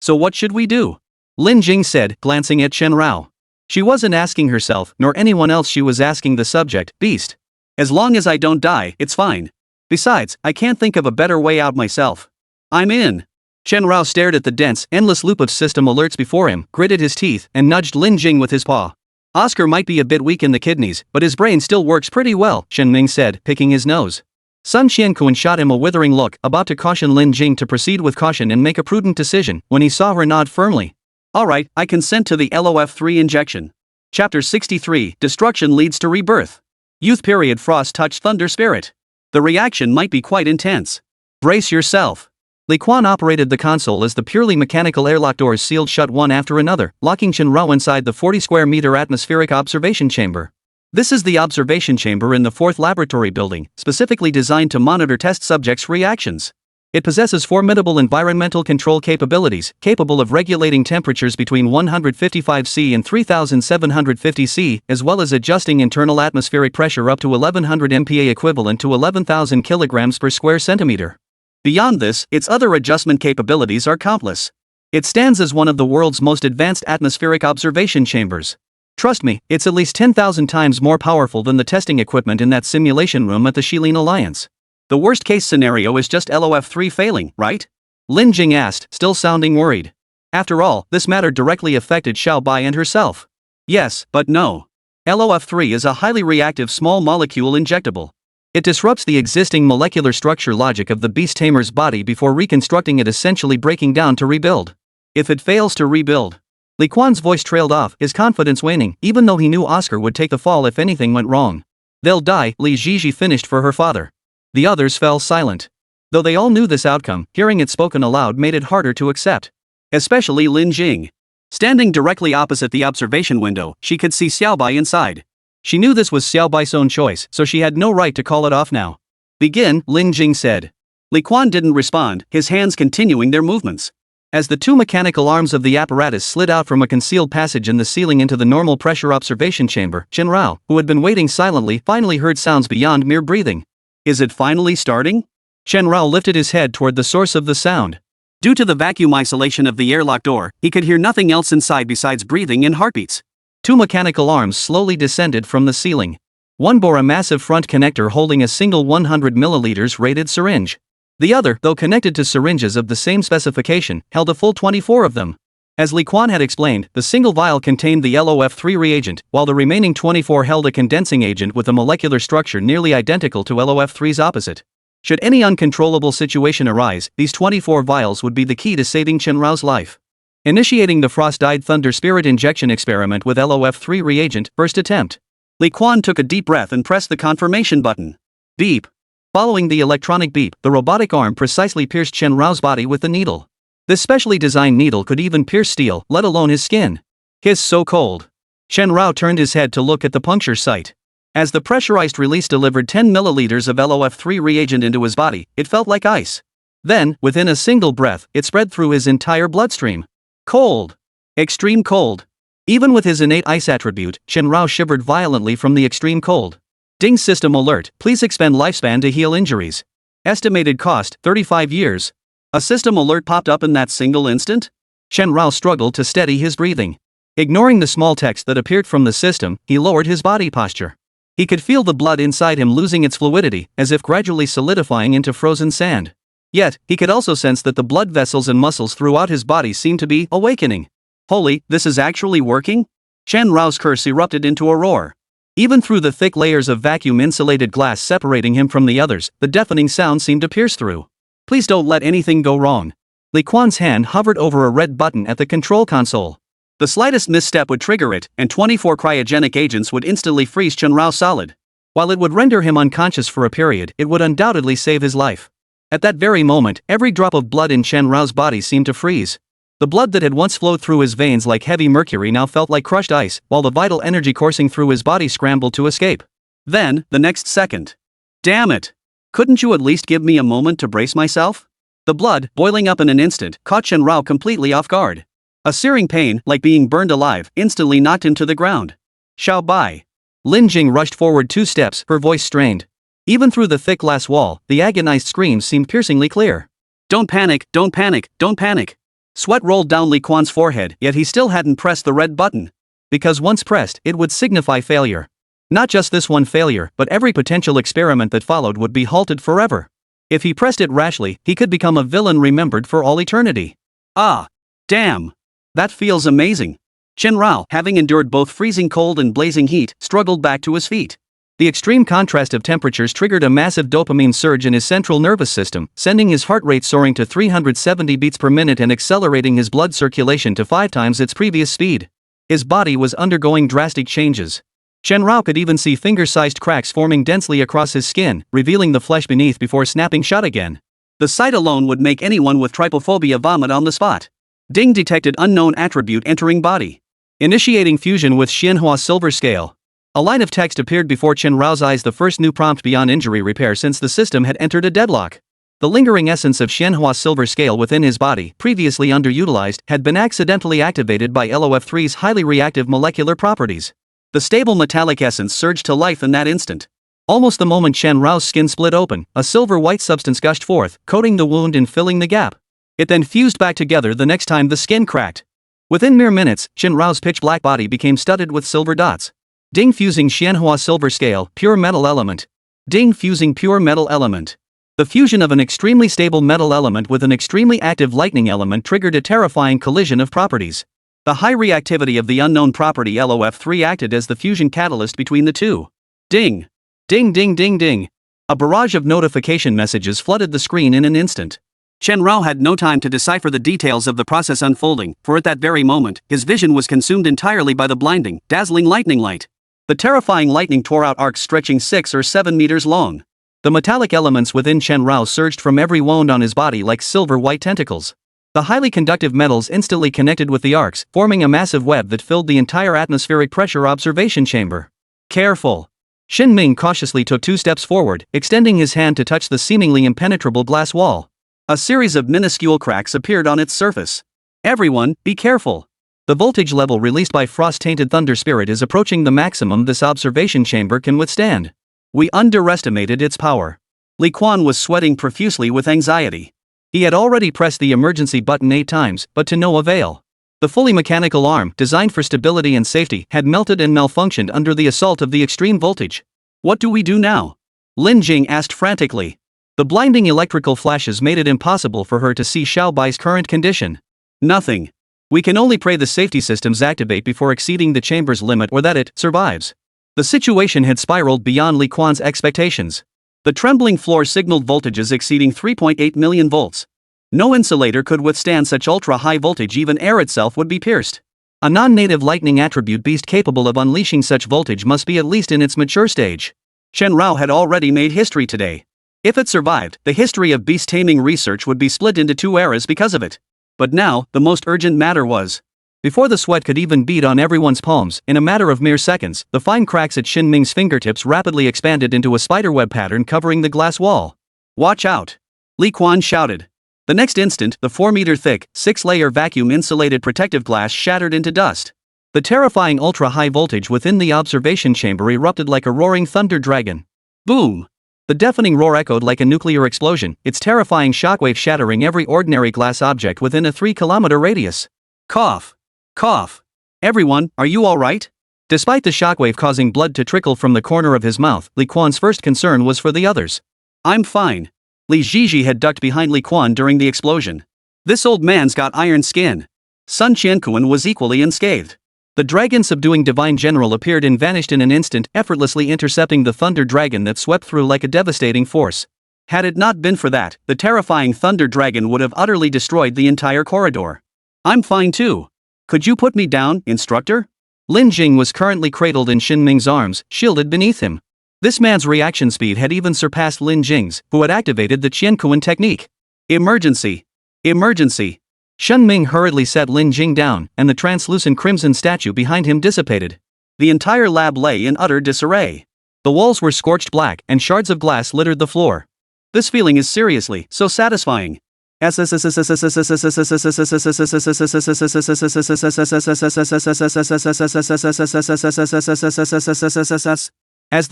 So what should we do? Lin Jing said, glancing at Chen Rao. She wasn't asking herself, nor anyone else, she was asking the subject, Beast. As long as I don't die, it's fine. Besides, I can't think of a better way out myself. I'm in. Chen Rao stared at the dense, endless loop of system alerts before him, gritted his teeth, and nudged Lin Jing with his paw. Oscar might be a bit weak in the kidneys, but his brain still works pretty well, Shen Ming said, picking his nose. Sun Qianquan shot him a withering look, about to caution Lin Jing to proceed with caution and make a prudent decision, when he saw her nod firmly. Alright, I consent to the LOF3 injection. Chapter 63, Destruction Leads to Rebirth. Youth period Frost touch Thunder Spirit. The reaction might be quite intense. Brace yourself. Li Quan operated the console as the purely mechanical airlock doors sealed shut one after another, locking Chen Rao inside the 40 square meter atmospheric observation chamber. This is the observation chamber in the 4th laboratory building, specifically designed to monitor test subjects' reactions. It possesses formidable environmental control capabilities, capable of regulating temperatures between 155 C and 3750 C, as well as adjusting internal atmospheric pressure up to 1100 MPa equivalent to 11,000 kilograms per square centimeter. Beyond this, its other adjustment capabilities are countless. It stands as one of the world's most advanced atmospheric observation chambers. Trust me, it's at least 10,000 times more powerful than the testing equipment in that simulation room at the Shilin Alliance. The worst-case scenario is just LOF3 failing, right? Lin Jing asked, still sounding worried. After all, this matter directly affected Xiaobai and herself. Yes, but no. LOF3 is a highly reactive small molecule injectable. It disrupts the existing molecular structure logic of the beast tamer's body before reconstructing it, essentially breaking down to rebuild. If it fails to rebuild... Li Quan's voice trailed off, his confidence waning, even though he knew Oscar would take the fall if anything went wrong. They'll die, Li Zhizhi finished for her father. The others fell silent. Though they all knew this outcome, hearing it spoken aloud made it harder to accept. Especially Lin Jing. Standing directly opposite the observation window, she could see Xiaobai inside. She knew this was Xiaobai's own choice, so she had no right to call it off now. Begin, Lin Jing said. Li Quan didn't respond, his hands continuing their movements. As the two mechanical arms of the apparatus slid out from a concealed passage in the ceiling into the normal pressure observation chamber, Chen Rao, who had been waiting silently, finally heard sounds beyond mere breathing. Is it finally starting? Chen Rao lifted his head toward the source of the sound. Due to the vacuum isolation of the airlock door, he could hear nothing else inside besides breathing and heartbeats. Two mechanical arms slowly descended from the ceiling. One bore a massive front connector holding a single 100 milliliters rated syringe. The other, though connected to syringes of the same specification, held a full 24 of them. As Li Quan had explained, the single vial contained the LOF3 reagent, while the remaining 24 held a condensing agent with a molecular structure nearly identical to LOF3's opposite. Should any uncontrollable situation arise, these 24 vials would be the key to saving Chen Rao's life. Initiating the frost-dyed thunder spirit injection experiment with LOF3 reagent, first attempt. Li Quan took a deep breath and pressed the confirmation button. Beep. Following the electronic beep, the robotic arm precisely pierced Chen Rao's body with the needle. This specially designed needle could even pierce steel, let alone his skin. Hiss so cold. Chen Rao turned his head to look at the puncture site. As the pressurized release delivered 10 milliliters of LOF3 reagent into his body, it felt like ice. Then, within a single breath, it spread through his entire bloodstream. Cold. Extreme cold. Even with his innate ice attribute, Chen Rao shivered violently from the extreme cold. Ding system alert, please expend lifespan to heal injuries. Estimated cost, 35 years. A system alert popped up in that single instant? Chen Rao struggled to steady his breathing. Ignoring the small text that appeared from the system, he lowered his body posture. He could feel the blood inside him losing its fluidity, as if gradually solidifying into frozen sand. Yet, he could also sense that the blood vessels and muscles throughout his body seemed to be awakening. Holy, this is actually working? Chen Rao's curse erupted into a roar. Even through the thick layers of vacuum-insulated glass separating him from the others, the deafening sound seemed to pierce through. Please don't let anything go wrong. Li Quan's hand hovered over a red button at the control console. The slightest misstep would trigger it, and 24 cryogenic agents would instantly freeze Chen Rao solid. While it would render him unconscious for a period, it would undoubtedly save his life. At that very moment, every drop of blood in Chen Rao's body seemed to freeze. The blood that had once flowed through his veins like heavy mercury now felt like crushed ice, while the vital energy coursing through his body scrambled to escape. Then, the next second. Damn it! Couldn't you at least give me a moment to brace myself? The blood, boiling up in an instant, caught Chen Rao completely off guard. A searing pain, like being burned alive, instantly knocked him to the ground. Xiao Bai. Lin Jing rushed forward 2 steps, her voice strained. Even through the thick glass wall, the agonized screams seemed piercingly clear. Don't panic, don't panic, don't panic. Sweat rolled down Li Quan's forehead, yet he still hadn't pressed the red button. Because once pressed, it would signify failure. Not just this one failure, but every potential experiment that followed would be halted forever. If he pressed it rashly, he could become a villain remembered for all eternity. Ah! Damn! That feels amazing. Chen Rao, having endured both freezing cold and blazing heat, struggled back to his feet. The extreme contrast of temperatures triggered a massive dopamine surge in his central nervous system, sending his heart rate soaring to 370 beats per minute and accelerating his blood circulation to 5 times its previous speed. His body was undergoing drastic changes. Chen Rao could even see finger-sized cracks forming densely across his skin, revealing the flesh beneath before snapping shut again. The sight alone would make anyone with trypophobia vomit on the spot. Ding detected unknown attribute entering body. Initiating fusion with Xianhua Silver Scale. A line of text appeared before Chen Rao's eyes, the first new prompt beyond injury repair since the system had entered a deadlock. The lingering essence of Xianhua Silver Scale within his body, previously underutilized, had been accidentally activated by LOF3's highly reactive molecular properties. The stable metallic essence surged to life in that instant. Almost the moment Chen Rao's skin split open, a silver-white substance gushed forth, coating the wound and filling the gap. It then fused back together the next time the skin cracked. Within mere minutes, Chen Rao's pitch-black body became studded with silver dots. Ding fusing Xianhua Silver Scale, pure metal element. Ding fusing pure metal element. The fusion of an extremely stable metal element with an extremely active lightning element triggered a terrifying collision of properties. The high reactivity of the unknown property LOF3 acted as the fusion catalyst between the two. Ding! Ding ding ding ding! A barrage of notification messages flooded the screen in an instant. Chen Rao had no time to decipher the details of the process unfolding, for at that very moment, his vision was consumed entirely by the blinding, dazzling lightning light. The terrifying lightning tore out arcs stretching 6 or 7 meters long. The metallic elements within Chen Rao surged from every wound on his body like silver-white tentacles. The highly conductive metals instantly connected with the arcs, forming a massive web that filled the entire atmospheric pressure observation chamber. Careful! Xin Ming cautiously took 2 steps forward, extending his hand to touch the seemingly impenetrable glass wall. A series of minuscule cracks appeared on its surface. Everyone, be careful! The voltage level released by frost-tainted thunder spirit is approaching the maximum this observation chamber can withstand. We underestimated its power. Li Quan was sweating profusely with anxiety. He had already pressed the emergency button 8 times, but to no avail. The fully mechanical arm, designed for stability and safety, had melted and malfunctioned under the assault of the extreme voltage. What do we do now? Lin Jing asked frantically. The blinding electrical flashes made it impossible for her to see Xiao Bai's current condition. Nothing. We can only pray the safety systems activate before exceeding the chamber's limit or that it survives. The situation had spiraled beyond Li Quan's expectations. The trembling floor signaled voltages exceeding 3.8 million volts. No insulator could withstand such ultra-high voltage, even air itself would be pierced. A non-native lightning attribute beast capable of unleashing such voltage must be at least in its mature stage. Chen Rao had already made history today. If it survived, the history of beast taming research would be split into 2 eras because of it. But now, the most urgent matter was. Before the sweat could even bead on everyone's palms, in a matter of mere seconds, the fine cracks at Xin Ming's fingertips rapidly expanded into a spiderweb pattern covering the glass wall. Watch out! Li Quan shouted. The next instant, the 4-meter-thick, 6-layer vacuum-insulated protective glass shattered into dust. The terrifying ultra-high voltage within the observation chamber erupted like a roaring thunder dragon. Boom! The deafening roar echoed like a nuclear explosion, its terrifying shockwave shattering every ordinary glass object within a 3-kilometer radius. Cough! Cough! Everyone, are you alright? Despite the shockwave causing blood to trickle from the corner of his mouth, Li Quan's first concern was for the others. I'm fine. Li Zhizhi had ducked behind Li Quan during the explosion. This old man's got iron skin. Sun Qianquan was equally unscathed. The dragon-subduing divine general appeared and vanished in an instant, effortlessly intercepting the thunder dragon that swept through like a devastating force. Had it not been for that, the terrifying thunder dragon would have utterly destroyed the entire corridor. I'm fine too. Could you put me down, instructor? Lin Jing was currently cradled in Xin Ming's arms, shielded beneath him. This man's reaction speed had even surpassed Lin Jing's, who had activated the Qianquan technique. Emergency! Emergency! Shen Ming hurriedly set Lin Jing down, and the translucent crimson statue behind him dissipated. The entire lab lay in utter disarray. The walls were scorched black, and shards of glass littered the floor. This feeling is seriously so satisfying. As the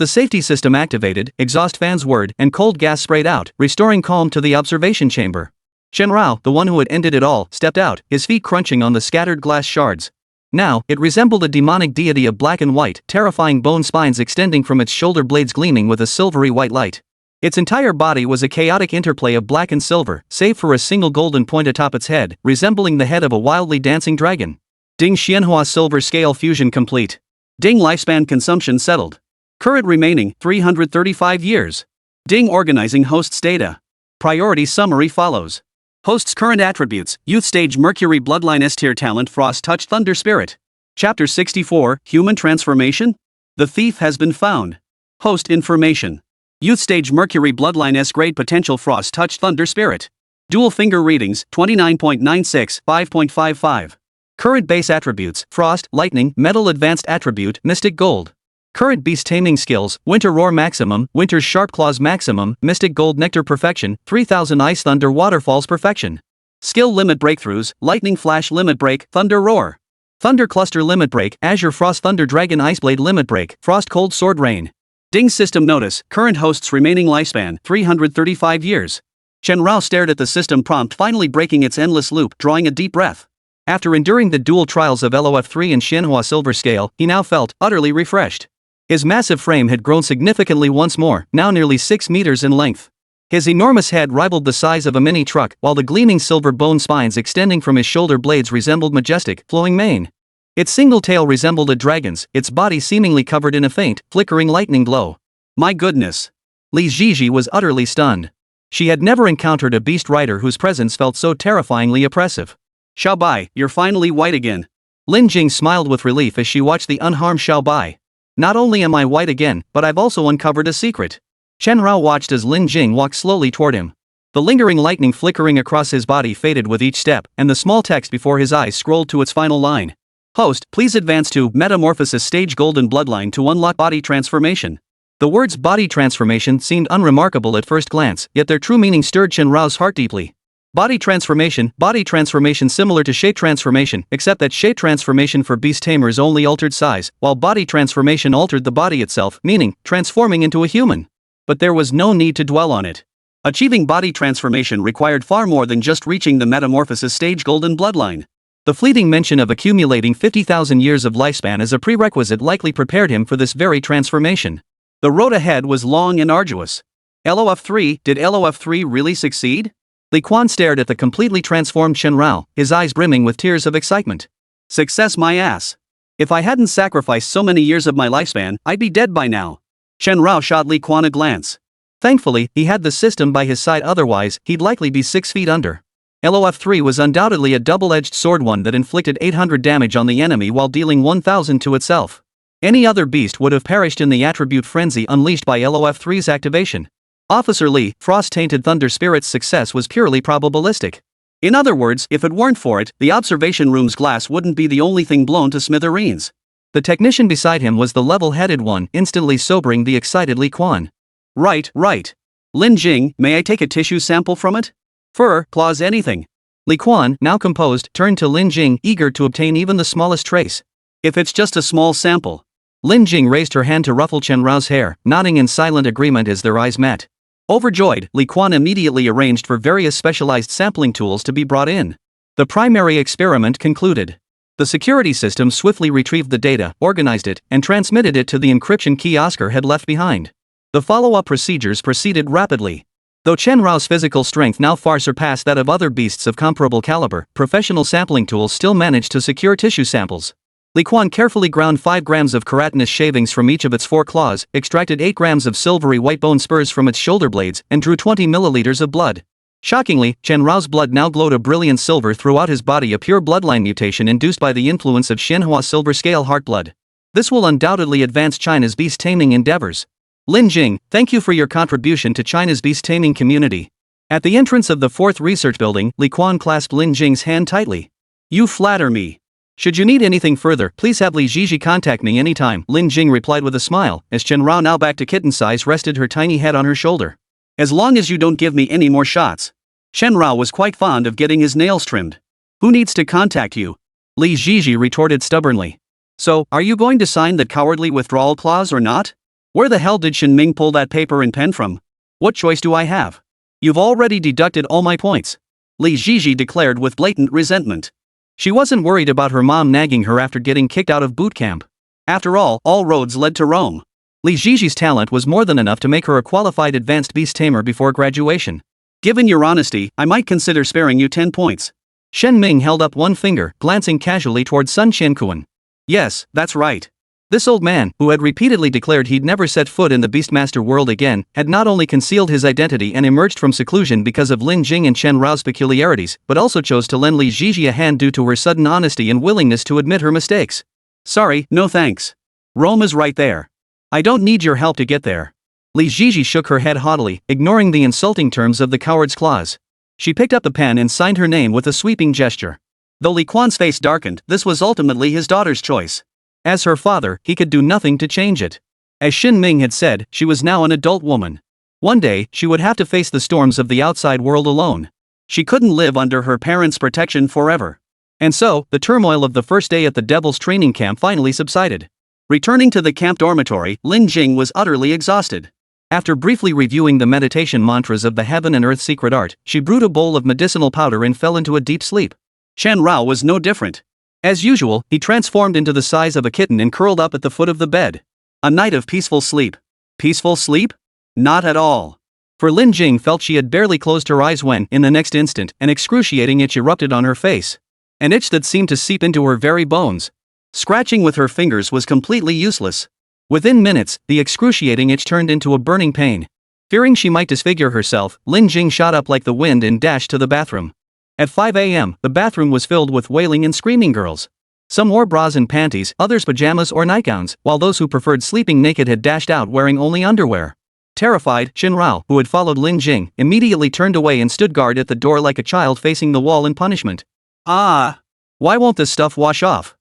safety system activated, exhaust fans whirred, and cold gas sprayed out, restoring calm to the observation chamber. Chen Rao, the one who had ended it all, stepped out, his feet crunching on the scattered glass shards. Now, it resembled a demonic deity of black and white, terrifying bone spines extending from its shoulder blades gleaming with a silvery white light. Its entire body was a chaotic interplay of black and silver, save for a single golden point atop its head, resembling the head of a wildly dancing dragon. Ding Xianhua silver scale fusion complete. Ding lifespan consumption settled. Current remaining 335 years. Ding organizing hosts data. Priority summary follows. Host's current attributes: Youth Stage Mercury Bloodline S Tier Talent Frost Touch Thunder Spirit. Chapter 64 Human Transformation? The thief has been found. Host information. Youth Stage Mercury Bloodline S Grade Potential Frost Touch Thunder Spirit. Dual finger readings 29.96, 5.55. Current base attributes: Frost, Lightning, Metal Advanced Attribute, Mystic Gold. Current beast taming skills: Winter Roar Maximum, Winter's Sharp Claws Maximum, Mystic Gold Nectar Perfection, 3000 Ice Thunder Waterfalls Perfection. Skill limit breakthroughs: Lightning Flash Limit Break, Thunder Roar. Thunder Cluster Limit Break, Azure Frost Thunder Dragon Iceblade Limit Break, Frost Cold Sword Rain. Ding system notice: current host's remaining lifespan 335 years. Chen Rao stared at the system prompt, finally breaking its endless loop, drawing a deep breath. After enduring the dual trials of LOF3 and Xianhua Silver Scale, he now felt utterly refreshed. His massive frame had grown significantly once more, now nearly 6 meters in length. His enormous head rivaled the size of a mini truck, while the gleaming silver bone spines extending from his shoulder blades resembled majestic, flowing mane. Its single tail resembled a dragon's, its body seemingly covered in a faint, flickering lightning glow. My goodness! Li Zhizhi was utterly stunned. She had never encountered a beast rider whose presence felt so terrifyingly oppressive. Xiao Bai, you're finally white again. Lin Jing smiled with relief as she watched the unharmed Xiao Bai. Not only am I white again, but I've also uncovered a secret. Chen Rao watched as Lin Jing walked slowly toward him. The lingering lightning flickering across his body faded with each step, and the small text before his eyes scrolled to its final line. Host, please advance to Metamorphosis Stage Golden Bloodline to unlock body transformation. The words body transformation seemed unremarkable at first glance, yet their true meaning stirred Chen Rao's heart deeply. Body transformation similar to shape transformation, except that shape transformation for beast tamers only altered size, while body transformation altered the body itself, meaning transforming into a human. But there was no need to dwell on it. Achieving body transformation required far more than just reaching the Metamorphosis Stage Golden Bloodline. The fleeting mention of accumulating 50,000 years of lifespan as a prerequisite likely prepared him for this very transformation. The road ahead was long and arduous. LOF3, did LOF3 really succeed? Li Quan stared at the completely transformed Chen Rao, his eyes brimming with tears of excitement. Success my ass. If I hadn't sacrificed so many years of my lifespan, I'd be dead by now. Chen Rao shot Li Quan a glance. Thankfully, he had the system by his side, otherwise, he'd likely be 6 feet under. LOF3 was undoubtedly a double-edged sword, one that inflicted 800 damage on the enemy while dealing 1000 to itself. Any other beast would have perished in the attribute frenzy unleashed by LOF3's activation. Officer Li, Frost-Tainted Thunder Spirit's success was purely probabilistic. In other words, if it weren't for it, the observation room's glass wouldn't be the only thing blown to smithereens. The technician beside him was the level-headed one, instantly sobering the excited Li Quan. Right. Lin Jing, may I take a tissue sample from it? Fur, claws, anything. Li Quan, now composed, turned to Lin Jing, eager to obtain even the smallest trace. If it's just a small sample. Lin Jing raised her hand to ruffle Chen Rao's hair, nodding in silent agreement as their eyes met. Overjoyed, Li Quan immediately arranged for various specialized sampling tools to be brought in. The primary experiment concluded. The security system swiftly retrieved the data, organized it, and transmitted it to the encryption key Oscar had left behind. The follow-up procedures proceeded rapidly. Though Chen Rao's physical strength now far surpassed that of other beasts of comparable caliber, professional sampling tools still managed to secure tissue samples. Li Quan carefully ground 5 grams of keratinous shavings from each of its 4 claws, extracted 8 grams of silvery white bone spurs from its shoulder blades, and drew 20 milliliters of blood. Shockingly, Chen Rao's blood now glowed a brilliant silver throughout his body, a pure bloodline mutation induced by the influence of Xianhua Silver Scale heart blood. This will undoubtedly advance China's beast taming endeavors. Lin Jing, thank you for your contribution to China's beast taming community. At the entrance of the fourth research building, Li Quan clasped Lin Jing's hand tightly. You flatter me. Should you need anything further, please have Li Jiji contact me anytime, Lin Jing replied with a smile, as Chen Rao, now back to kitten size, rested her tiny head on her shoulder. As long as you don't give me any more shots. Chen Rao was quite fond of getting his nails trimmed. Who needs to contact you? Li Jiji retorted stubbornly. So, are you going to sign that cowardly withdrawal clause or not? Where the hell did Shen Ming pull that paper and pen from? What choice do I have? You've already deducted all my points. Li Jiji declared with blatant resentment. She wasn't worried about her mom nagging her after getting kicked out of boot camp. After all roads led to Rome. Li Jiji's talent was more than enough to make her a qualified advanced beast tamer before graduation. Given your honesty, I might consider sparing you 10 points. Shen Ming held up one finger, glancing casually toward Sun Qiankuan. Yes, that's right. This old man, who had repeatedly declared he'd never set foot in the Beastmaster world again, had not only concealed his identity and emerged from seclusion because of Lin Jing and Chen Rao's peculiarities, but also chose to lend Li Jiji a hand due to her sudden honesty and willingness to admit her mistakes. Sorry, no thanks. Rome is right there. I don't need your help to get there. Li Jiji shook her head haughtily, ignoring the insulting terms of the coward's clause. She picked up the pen and signed her name with a sweeping gesture. Though Li Quan's face darkened, this was ultimately his daughter's choice. As her father, he could do nothing to change it. As Shen Ming had said, she was now an adult woman. One day, she would have to face the storms of the outside world alone. She couldn't live under her parents' protection forever. And so, the turmoil of the first day at the Devil's training camp finally subsided. Returning to the camp dormitory, Lin Jing was utterly exhausted. After briefly reviewing the meditation mantras of the Heaven and Earth secret art, she brewed a bowl of medicinal powder and fell into a deep sleep. Chen Rao was no different. As usual, he transformed into the size of a kitten and curled up at the foot of the bed. A night of peaceful sleep. Peaceful sleep? Not at all. For Lin Jing felt she had barely closed her eyes when, in the next instant, an excruciating itch erupted on her face. An itch that seemed to seep into her very bones. Scratching with her fingers was completely useless. Within minutes, the excruciating itch turned into a burning pain. Fearing she might disfigure herself, Lin Jing shot up like the wind and dashed to the bathroom. At 5 a.m., the bathroom was filled with wailing and screaming girls. Some wore bras and panties, others pajamas or nightgowns, while those who preferred sleeping naked had dashed out wearing only underwear. Terrified, Chen Rao, who had followed Lin Jing, immediately turned away and stood guard at the door like a child facing the wall in punishment. Ah! Why won't this stuff wash off?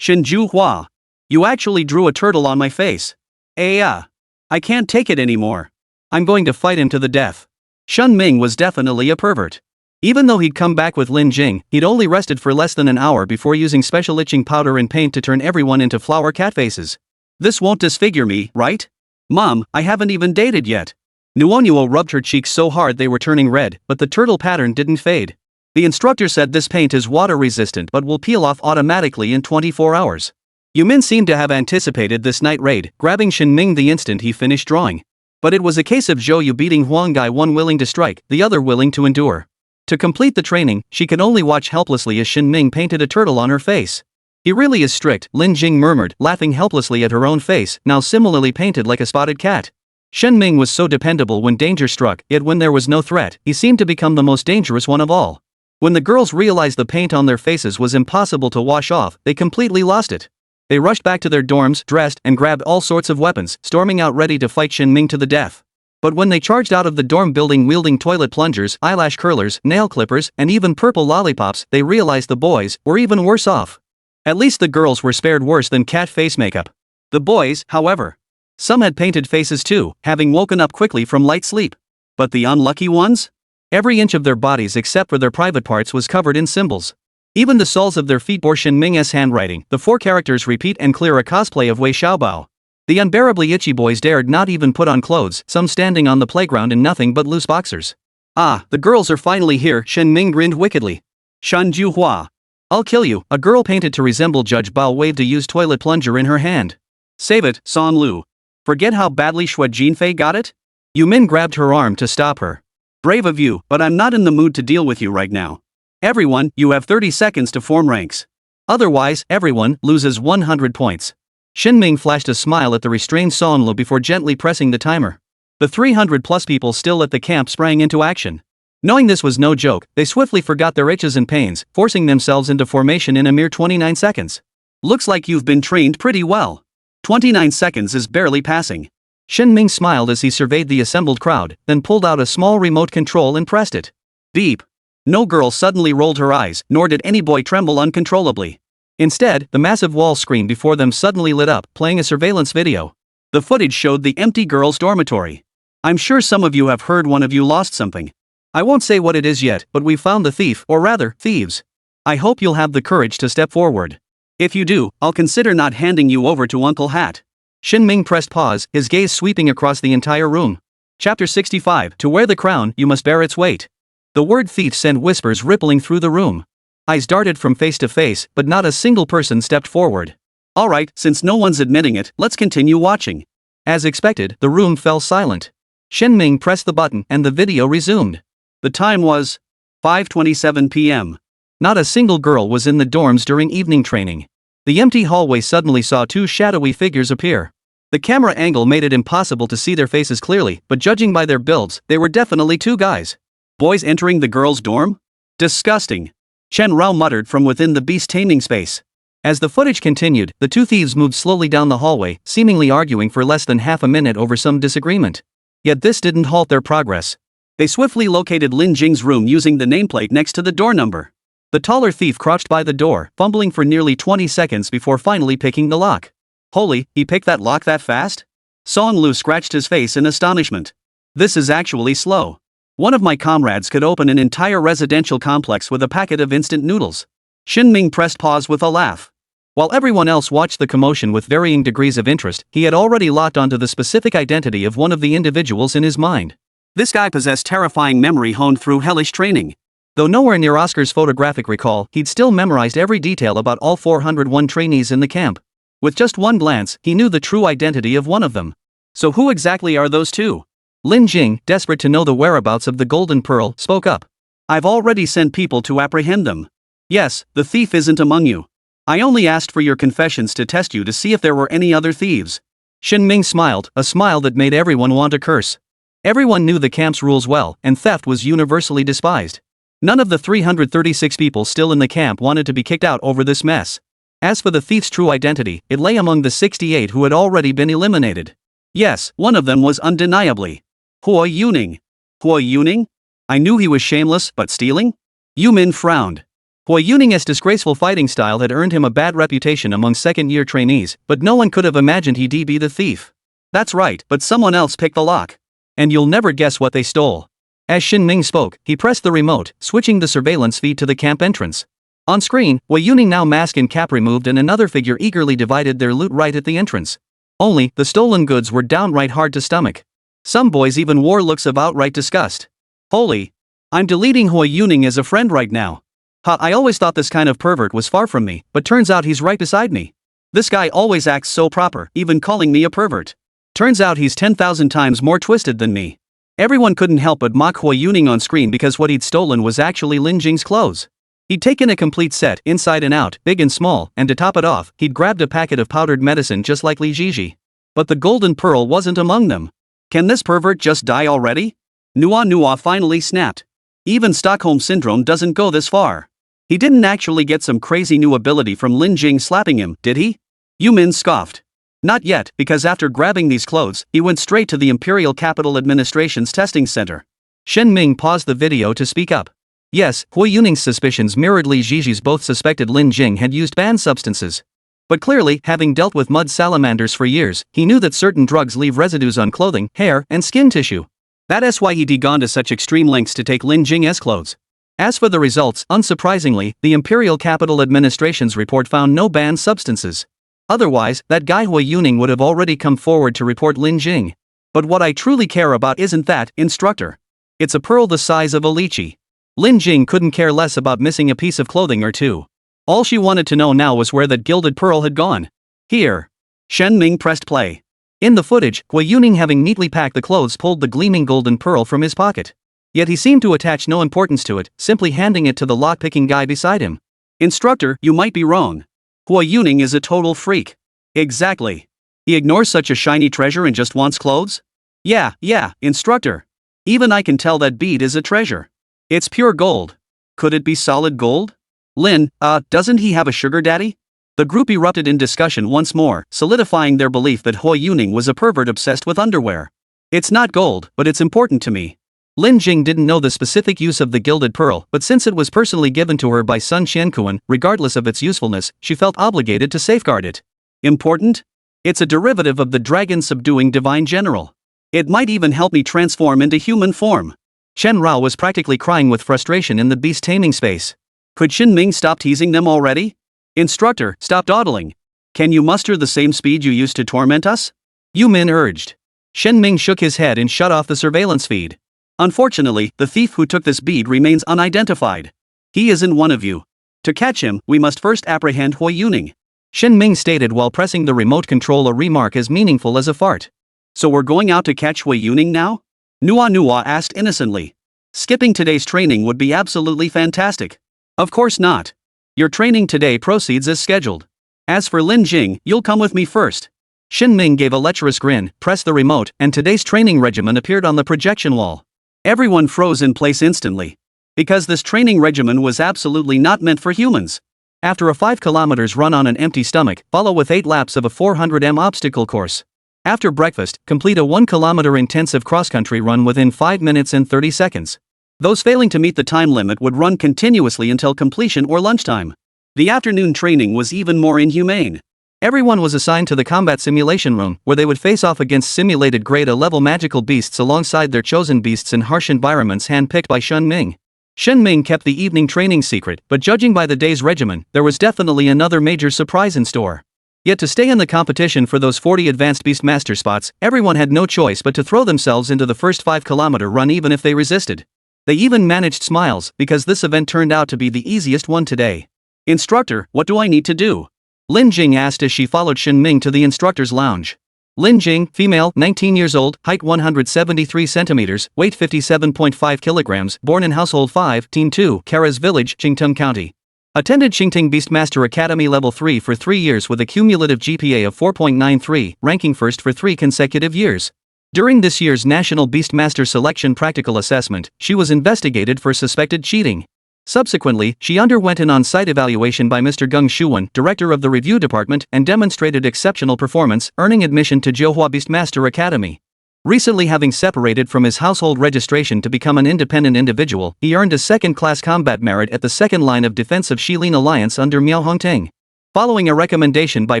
Shinju Hua. You actually drew a turtle on my face. I can't take it anymore. I'm going to fight him to the death. Shen Ming was definitely a pervert. Even though he'd come back with Lin Jing, he'd only rested for less than an hour before using special itching powder and paint to turn everyone into flower cat faces. This won't disfigure me, right? Mom, I haven't even dated yet. Nuonuo rubbed her cheeks so hard they were turning red, but the turtle pattern didn't fade. The instructor said this paint is water resistant but will peel off automatically in 24 hours. Yumin seemed to have anticipated this night raid, grabbing Shen Ming the instant he finished drawing. But it was a case of Zhou Yu beating Huang Gai, one willing to strike, the other willing to endure. To complete the training, she could only watch helplessly as Shen Ming painted a turtle on her face. He really is strict, Lin Jing murmured, laughing helplessly at her own face, now similarly painted like a spotted cat. Shen Ming was so dependable when danger struck, yet when there was no threat, he seemed to become the most dangerous one of all. When the girls realized the paint on their faces was impossible to wash off, they completely lost it. They rushed back to their dorms, dressed, and grabbed all sorts of weapons, storming out ready to fight Shen Ming to the death. But when they charged out of the dorm building wielding toilet plungers, eyelash curlers, nail clippers, and even purple lollipops, they realized the boys were even worse off. At least the girls were spared worse than cat face makeup. The boys, however. Some had painted faces too, having woken up quickly from light sleep. But the unlucky ones? Every inch of their bodies except for their private parts was covered in symbols. Even the soles of their feet bore Shen Ming's handwriting. The 4 characters repeat and clear a cosplay of Wei Xiaobao. The unbearably itchy boys dared not even put on clothes, some standing on the playground in nothing but loose boxers. Ah, the girls are finally here, Shen Ming grinned wickedly. Shanju Hua. I'll kill you, a girl painted to resemble Judge Bao waved a used toilet plunger in her hand. Save it, San Lu. Forget how badly Xue Jinfei got it? Yumin grabbed her arm to stop her. Brave of you, but I'm not in the mood to deal with you right now. Everyone, you have 30 seconds to form ranks. Otherwise, everyone loses 100 points. Shen Ming flashed a smile at the restrained San Lu before gently pressing the timer. The 300+ people still at the camp sprang into action. Knowing this was no joke, they swiftly forgot their itches and pains, forcing themselves into formation in a mere 29 seconds. Looks like you've been trained pretty well. 29 seconds is barely passing. Shin Ming smiled as he surveyed the assembled crowd, then pulled out a small remote control and pressed it. Beep. No girl suddenly rolled her eyes, nor did any boy tremble uncontrollably. Instead, the massive wall screen before them suddenly lit up, playing a surveillance video. The footage showed the empty girls' dormitory. I'm sure some of you have heard one of you lost something. I won't say what it is yet, but we found the thief, or rather, thieves. I hope you'll have the courage to step forward. If you do, I'll consider not handing you over to Uncle Hat. Shin Ming pressed pause, his gaze sweeping across the entire room. Chapter 65. To wear the crown, you must bear its weight. The word thief sent whispers rippling through the room. Eyes darted from face to face, but not a single person stepped forward. Alright, since no one's admitting it, let's continue watching. As expected, the room fell silent. Shin Ming pressed the button and the video resumed. The time was 5:27 p.m. Not a single girl was in the dorms during evening training. The empty hallway suddenly saw two shadowy figures appear. The camera angle made it impossible to see their faces clearly, but judging by their builds, they were definitely two guys. Boys entering the girls' dorm? Disgusting. Chen Rao muttered from within the beast taming space. As the footage continued, the two thieves moved slowly down the hallway, seemingly arguing for less than half a minute over some disagreement. Yet this didn't halt their progress. They swiftly located Lin Jing's room using the nameplate next to the door number. The taller thief crouched by the door, fumbling for nearly 20 seconds before finally picking the lock. Holy, he picked that lock that fast? Song Lu scratched his face in astonishment. This is actually slow. One of my comrades could open an entire residential complex with a packet of instant noodles. Shin Ming pressed pause with a laugh. While everyone else watched the commotion with varying degrees of interest, he had already locked onto the specific identity of one of the individuals in his mind. This guy possessed terrifying memory honed through hellish training. Though nowhere near Oscar's photographic recall, he'd still memorized every detail about all 401 trainees in the camp. With just one glance, he knew the true identity of one of them. So who exactly are those two? Lin Jing, desperate to know the whereabouts of the Golden Pearl, spoke up. I've already sent people to apprehend them. Yes, the thief isn't among you. I only asked for your confessions to test you to see if there were any other thieves. Shin Ming smiled, a smile that made everyone want to curse. Everyone knew the camp's rules well, and theft was universally despised. None of the 336 people still in the camp wanted to be kicked out over this mess. As for the thief's true identity, it lay among the 68 who had already been eliminated. Yes, one of them was undeniably Huo Yuning. Huo Yuning? I knew he was shameless, but stealing? Yu Min frowned. Huo Yuning's disgraceful fighting style had earned him a bad reputation among second-year trainees, but no one could have imagined he'd be the thief. That's right, but someone else picked the lock. And you'll never guess what they stole. As Shin Ming spoke, he pressed the remote, switching the surveillance feed to the camp entrance. On screen, Huo Yuning, now mask and cap removed, and another figure eagerly divided their loot right at the entrance. Only, the stolen goods were downright hard to stomach. Some boys even wore looks of outright disgust. Holy! I'm deleting Huo Yuning as a friend right now. I always thought this kind of pervert was far from me, but turns out he's right beside me. This guy always acts so proper, even calling me a pervert. Turns out he's 10,000 times more twisted than me. Everyone couldn't help but mock Huo Yuning on screen because what he'd stolen was actually Lin Jing's clothes. He'd taken a complete set, inside and out, big and small, and to top it off, he'd grabbed a packet of powdered medicine just like Li Jiji. But the Golden Pearl wasn't among them. Can this pervert just die already? Nua finally snapped. Even Stockholm Syndrome doesn't go this far. He didn't actually get some crazy new ability from Lin Jing slapping him, did he? Yu Min scoffed. Not yet, because after grabbing these clothes, he went straight to the Imperial Capital Administration's testing center. Shin Ming paused the video to speak up. Yes, Huo Yuning's suspicions mirrored Li Jiji's. Both suspected Lin Jing had used banned substances. But clearly, having dealt with mud salamanders for years, he knew that certain drugs leave residues on clothing, hair, and skin tissue. That's why he'd gone to such extreme lengths to take Lin Jing's clothes. As for the results, unsurprisingly, the Imperial Capital Administration's report found no banned substances. Otherwise, that guy Huo Yuning would have already come forward to report Lin Jing. But what I truly care about isn't that, instructor. It's a pearl the size of a lychee. Lin Jing couldn't care less about missing a piece of clothing or two. All she wanted to know now was where that gilded pearl had gone. Here. Shen Ming pressed play. In the footage, Huo Yuning, having neatly packed the clothes, pulled the gleaming golden pearl from his pocket. Yet he seemed to attach no importance to it, simply handing it to the lock-picking guy beside him. Instructor, you might be wrong. Huo Yuning is a total freak. Exactly. He ignores such a shiny treasure and just wants clothes? Yeah, instructor. Even I can tell that bead is a treasure. It's pure gold. Could it be solid gold? Lin, doesn't he have a sugar daddy? The group erupted in discussion once more, solidifying their belief that Hui Yuning was a pervert obsessed with underwear. It's not gold, but it's important to me. Lin Jing didn't know the specific use of the gilded pearl, but since it was personally given to her by Sun Qiankuan, regardless of its usefulness, she felt obligated to safeguard it. Important? It's a derivative of the dragon subduing divine general. It might even help me transform into human form. Chen Rao was practically crying with frustration in the beast taming space. Could Shinming stop teasing them already? Instructor, stop dawdling. Can you muster the same speed you used to torment us? Yu Min urged. Shen Ming shook his head and shut off the surveillance feed. Unfortunately, the thief who took this bead remains unidentified. He isn't one of you. To catch him, we must first apprehend Hui Yuning. Shen Ming stated while pressing the remote control, a remark as meaningful as a fart. So we're going out to catch Hui Yuning now? Nua asked innocently. Skipping today's training would be absolutely fantastic. Of course not. Your training today proceeds as scheduled. As for Lin Jing, you'll come with me first. Shen Ming gave a lecherous grin, pressed the remote, and today's training regimen appeared on the projection wall. Everyone froze in place instantly. Because this training regimen was absolutely not meant for humans. After a 5 kilometers run on an empty stomach, follow with 8 laps of a 400m obstacle course. After breakfast, complete a 1 kilometer intensive cross-country run within 5 minutes and 30 seconds. Those failing to meet the time limit would run continuously until completion or lunchtime. The afternoon training was even more inhumane. Everyone was assigned to the combat simulation room, where they would face off against simulated grade A level magical beasts alongside their chosen beasts in harsh environments handpicked by Shen Ming. Shen Ming kept the evening training secret, but judging by the day's regimen, there was definitely another major surprise in store. Yet to stay in the competition for those 40 advanced Beastmaster spots, everyone had no choice but to throw themselves into the first 5-kilometer run even if they resisted. They even managed smiles, because this event turned out to be the easiest one today. Instructor, what do I need to do? Lin Jing asked as she followed Shen Ming to the instructor's lounge. Lin Jing, female, 19 years old, height 173 centimeters, weight 57.5 kilograms, born in Household 5, Team 2, Kara's Village, Qingtung County. Attended Qingtung Beastmaster Academy Level 3 for 3 years with a cumulative GPA of 4.93, ranking first for 3 consecutive years. During this year's National Beastmaster Selection Practical Assessment, she was investigated for suspected cheating. Subsequently, she underwent an on-site evaluation by Mr. Geng Shuwen, director of the review department, and demonstrated exceptional performance, earning admission to Jiuhua Beastmaster Academy. Recently having separated from his household registration to become an independent individual, he earned a second-class combat merit at the second line of defense of Shilin Alliance under Miao Hongteng. Following a recommendation by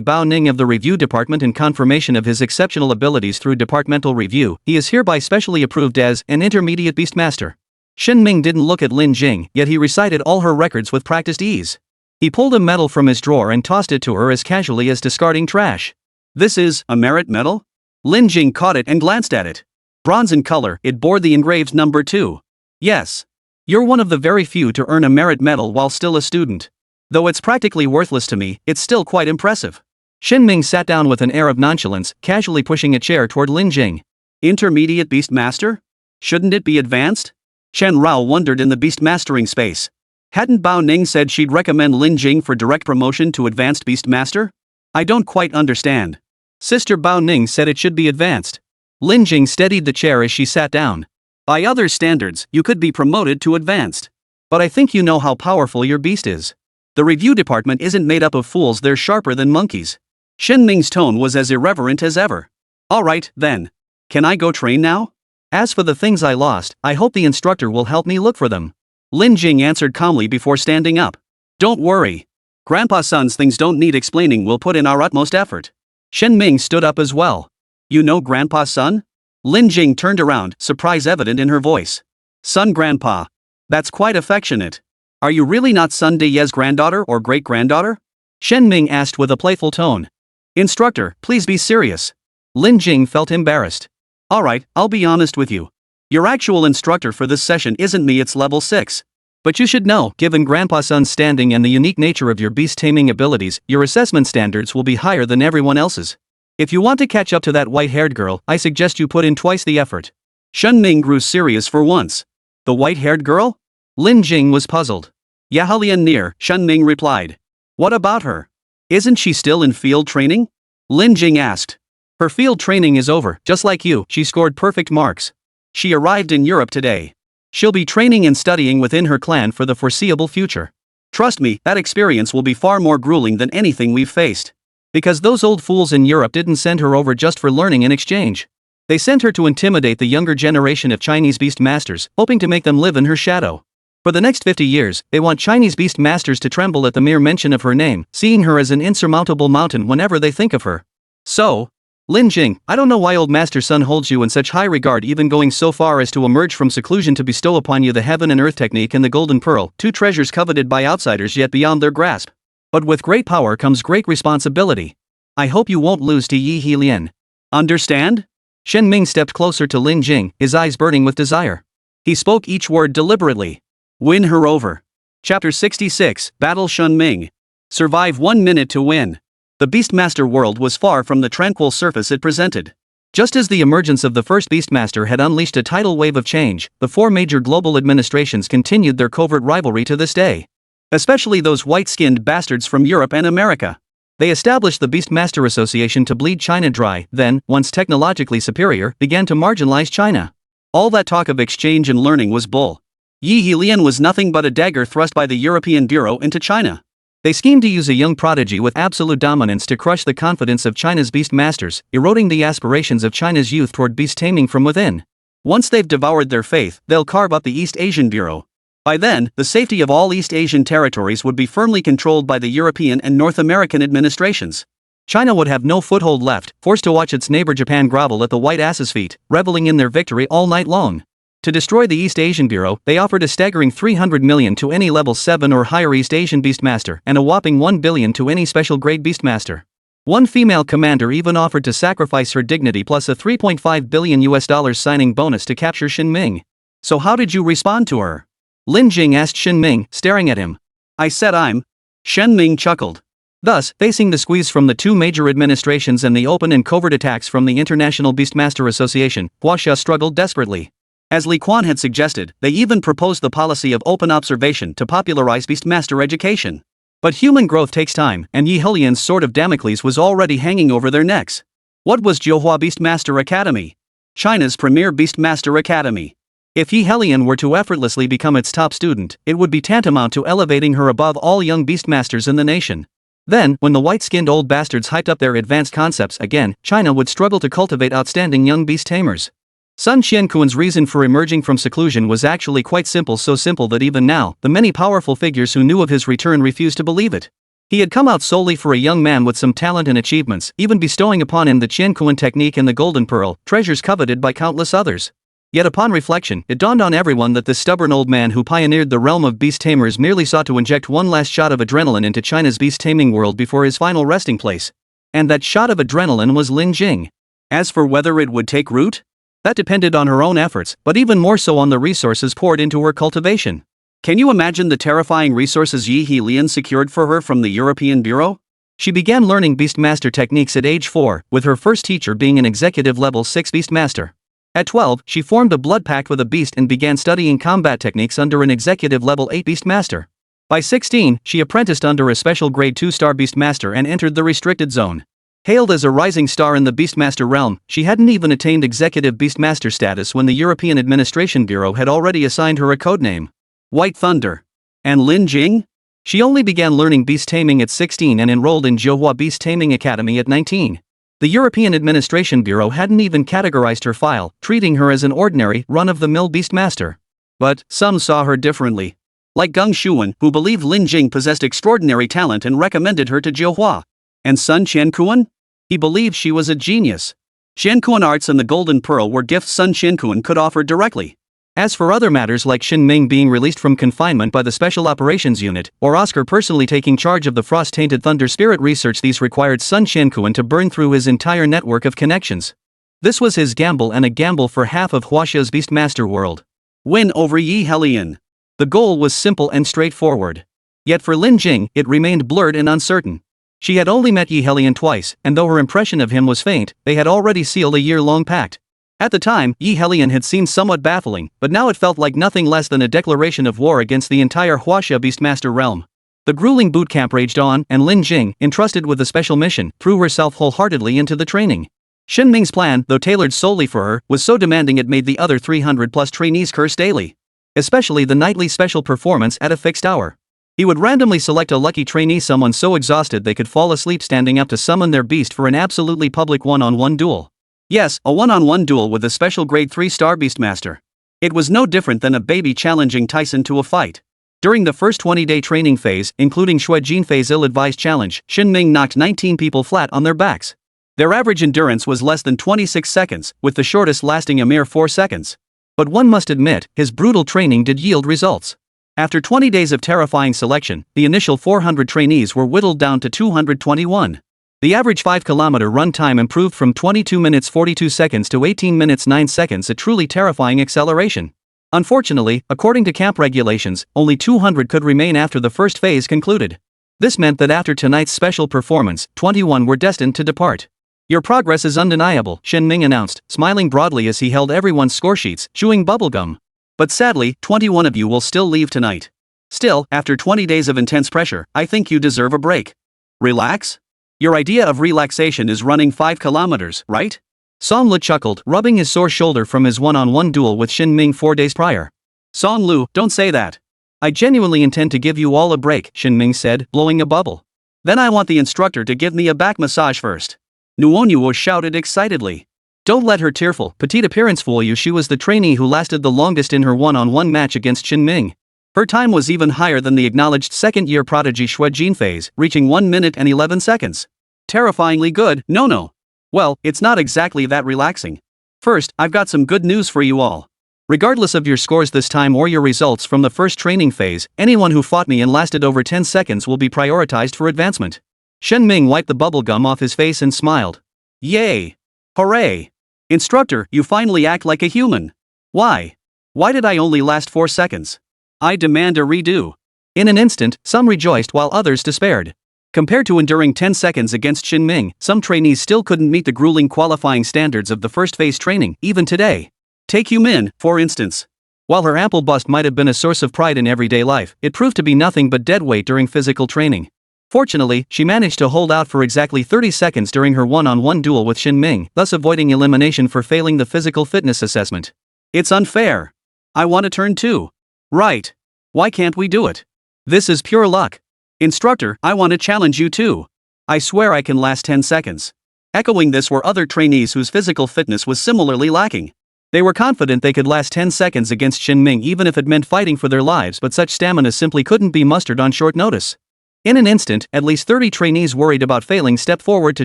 Bao Ning of the review department and confirmation of his exceptional abilities through departmental review, he is hereby specially approved as an intermediate Beastmaster. Shen Ming didn't look at Lin Jing, yet he recited all her records with practiced ease. He pulled a medal from his drawer and tossed it to her as casually as discarding trash. This is a merit medal? Lin Jing caught it and glanced at it. Bronze in color, it bore the engraved number 2. Yes. You're one of the very few to earn a merit medal while still a student. Though it's practically worthless to me, it's still quite impressive. Shen Ming sat down with an air of nonchalance, casually pushing a chair toward Lin Jing. Intermediate Beastmaster? Shouldn't it be advanced? Chen Rao wondered in the beastmastering space. Hadn't Bao Ning said she'd recommend Lin Jing for direct promotion to advanced Beastmaster? I don't quite understand. Sister Bao Ning said it should be advanced. Lin Jing steadied the chair as she sat down. By other standards, you could be promoted to advanced. But I think you know how powerful your beast is. The review department isn't made up of fools, they're sharper than monkeys. Shen Ming's tone was as irreverent as ever. Alright, then. Can I go train now? As for the things I lost, I hope the instructor will help me look for them. Lin Jing answered calmly before standing up. Don't worry. Grandpa Sun's things don't need explaining, we'll put in our utmost effort. Shen Ming stood up as well. You know Grandpa Sun? Lin Jing turned around, surprise evident in her voice. Sun Grandpa. That's quite affectionate. Are you really not Sun De Ye's granddaughter or great-granddaughter? Shen Ming asked with a playful tone. Instructor, please be serious. Lin Jing felt embarrassed. Alright, I'll be honest with you. Your actual instructor for this session isn't me, it's level 6. But you should know, given Grandpa Sun's standing and the unique nature of your beast taming abilities, your assessment standards will be higher than everyone else's. If you want to catch up to that white-haired girl, I suggest you put in twice the effort. Shen Ming grew serious for once. The white-haired girl? Lin Jing was puzzled. Yahalian near, Shen Ming replied. What about her? Isn't she still in field training? Lin Jing asked. Her field training is over, just like you, she scored perfect marks. She arrived in Europe today. She'll be training and studying within her clan for the foreseeable future. Trust me, that experience will be far more grueling than anything we've faced. Because those old fools in Europe didn't send her over just for learning in exchange. They sent her to intimidate the younger generation of Chinese beast masters, hoping to make them live in her shadow. For the next 50 years, they want Chinese beast masters to tremble at the mere mention of her name, seeing her as an insurmountable mountain whenever they think of her. So, Lin Jing, I don't know why old master son holds you in such high regard, even going so far as to emerge from seclusion to bestow upon you the heaven and earth technique and the golden pearl, two treasures coveted by outsiders yet beyond their grasp. But with great power comes great responsibility. I hope you won't lose to Yi Helian. Understand? Shen Ming stepped closer to Lin Jing, his eyes burning with desire. He spoke each word deliberately. Win her over. Chapter 66, Battle Shun Ming. Survive 1 minute to win. The Beastmaster world was far from the tranquil surface it presented. Just as the emergence of the first Beastmaster had unleashed a tidal wave of change, the four major global administrations continued their covert rivalry to this day. Especially those white-skinned bastards from Europe and America. They established the Beastmaster Association to bleed China dry, then, once technologically superior, began to marginalize China. All that talk of exchange and learning was bull. Yi Helian was nothing but a dagger thrust by the European Bureau into China. They schemed to use a young prodigy with absolute dominance to crush the confidence of China's beast masters, eroding the aspirations of China's youth toward beast taming from within. Once they've devoured their faith, they'll carve up the East Asian Bureau. By then, the safety of all East Asian territories would be firmly controlled by the European and North American administrations. China would have no foothold left, forced to watch its neighbor Japan grovel at the white ass's feet, reveling in their victory all night long. To destroy the East Asian Bureau, they offered a staggering $300 million to any level 7 or higher East Asian Beastmaster and a whopping $1 billion to any special grade Beastmaster. One female commander even offered to sacrifice her dignity plus a $3.5 billion signing bonus to capture Shen Ming. So how did you respond to her? Lin Jing asked Shen Ming, staring at him. I said I'm. Shen Ming chuckled. Thus, facing the squeeze from the two major administrations and the open and covert attacks from the International Beastmaster Association, Huaxia struggled desperately. As Li Quan had suggested, they even proposed the policy of open observation to popularize Beastmaster education. But human growth takes time, and Yi Helian's sword of Damocles was already hanging over their necks. What was Jiuhua Beastmaster Academy? China's premier Beastmaster Academy. If Yi Helian were to effortlessly become its top student, it would be tantamount to elevating her above all young Beastmasters in the nation. Then, when the white-skinned old bastards hyped up their advanced concepts again, China would struggle to cultivate outstanding young beast tamers. Sun Qianquan's reason for emerging from seclusion was actually quite simple, so simple that even now, the many powerful figures who knew of his return refused to believe it. He had come out solely for a young man with some talent and achievements, even bestowing upon him the Qianquan technique and the golden pearl, treasures coveted by countless others. Yet upon reflection, it dawned on everyone that this stubborn old man who pioneered the realm of beast tamers merely sought to inject one last shot of adrenaline into China's beast taming world before his final resting place. And that shot of adrenaline was Lin Jing. As for whether it would take root, that depended on her own efforts, but even more so on the resources poured into her cultivation. Can you imagine the terrifying resources Yi Helian secured for her from the European Bureau? She began learning Beastmaster techniques at age 4, with her first teacher being an executive level 6 Beastmaster. At 12, she formed a blood pact with a beast and began studying combat techniques under an executive level 8 Beastmaster. By 16, she apprenticed under a special grade 2-star Beastmaster and entered the restricted zone. Hailed as a rising star in the Beastmaster realm, she hadn't even attained executive Beastmaster status when the European Administration Bureau had already assigned her a codename, White Thunder. And Lin Jing? She only began learning beast taming at 16 and enrolled in Jiuhua Beast Taming Academy at 19. The European Administration Bureau hadn't even categorized her file, treating her as an ordinary, run-of-the-mill Beastmaster. But some saw her differently. Like Geng Shuwen, who believed Lin Jing possessed extraordinary talent and recommended her to Jiuhua. And Sun Qianquan? He believed she was a genius. Qianquan arts and the golden pearl were gifts Sun Qianquan could offer directly. As for other matters like Shen Ming being released from confinement by the Special Operations Unit, or Oscar personally taking charge of the frost-tainted thunder spirit research, these required Sun Qianquan to burn through his entire network of connections. This was his gamble, and a gamble for half of Huaxia's Beastmaster world. Win over Yi Helian. The goal was simple and straightforward. Yet for Lin Jing, it remained blurred and uncertain. She had only met Yi Helian twice, and though her impression of him was faint, they had already sealed a year-long pact. At the time, Yi Helian had seemed somewhat baffling, but now it felt like nothing less than a declaration of war against the entire Huaxia Beastmaster realm. The grueling boot camp raged on, and Lin Jing, entrusted with a special mission, threw herself wholeheartedly into the training. Shen Ming's plan, though tailored solely for her, was so demanding it made the other 300-plus trainees curse daily. Especially the nightly special performance at a fixed hour. He would randomly select a lucky trainee, someone so exhausted they could fall asleep standing up, to summon their beast for an absolutely public one-on-one duel. Yes, a one-on-one duel with a special grade 3-star Beastmaster. It was no different than a baby challenging Tyson to a fight. During the first 20-day training phase, including Shuejin Fei's ill-advised challenge, Shin Ming knocked 19 people flat on their backs. Their average endurance was less than 26 seconds, with the shortest lasting a mere 4 seconds. But one must admit, his brutal training did yield results. After 20 days of terrifying selection, the initial 400 trainees were whittled down to 221. The average 5-kilometer run time improved from 22 minutes 42 seconds to 18 minutes 9 seconds, a truly terrifying acceleration. Unfortunately, according to camp regulations, only 200 could remain after the first phase concluded. This meant that after tonight's special performance, 21 were destined to depart. "Your progress is undeniable," Shin Ming announced, smiling broadly as he held everyone's scoresheets, chewing bubblegum. "But sadly, 21 of you will still leave tonight. Still, after 20 days of intense pressure, I think you deserve a break." "Relax? Your idea of relaxation is running 5 kilometers, right?" Song Lu chuckled, rubbing his sore shoulder from his one-on-one duel with Shin Ming 4 days prior. "Song Lu, don't say that. I genuinely intend to give you all a break," Shin Ming said, blowing a bubble. "Then I want the instructor to give me a back massage first." Nuonuo shouted excitedly. "Don't let her tearful, petite appearance fool you. She was the trainee who lasted the longest in her one-on-one match against Shin Ming. Her time was even higher than the acknowledged second-year prodigy Shuejin Fei's, reaching 1 minute and 11 seconds. Terrifyingly good, no. Well, it's not exactly that relaxing. First, I've got some good news for you all. Regardless of your scores this time or your results from the first training phase, anyone who fought me and lasted over 10 seconds will be prioritized for advancement." Shen Ming wiped the bubblegum off his face and smiled. "Yay! Hooray! Instructor, you finally act like a human. Why? Why did I only last 4 seconds? I demand a redo." In an instant, some rejoiced while others despaired. Compared to enduring 10 seconds against Shin Ming, some trainees still couldn't meet the grueling qualifying standards of the first phase training, even today. Take Yu Min, for instance. While her ample bust might have been a source of pride in everyday life, it proved to be nothing but dead weight during physical training. Fortunately, she managed to hold out for exactly 30 seconds during her one-on-one duel with Shin Ming, thus avoiding elimination for failing the physical fitness assessment. "It's unfair. I want a turn too." "Right. Why can't we do it? This is pure luck. Instructor, I want to challenge you too. I swear I can last 10 seconds. Echoing this were other trainees whose physical fitness was similarly lacking. They were confident they could last 10 seconds against Shin Ming even if it meant fighting for their lives, but such stamina simply couldn't be mustered on short notice. In an instant, at least 30 trainees worried about failing stepped forward to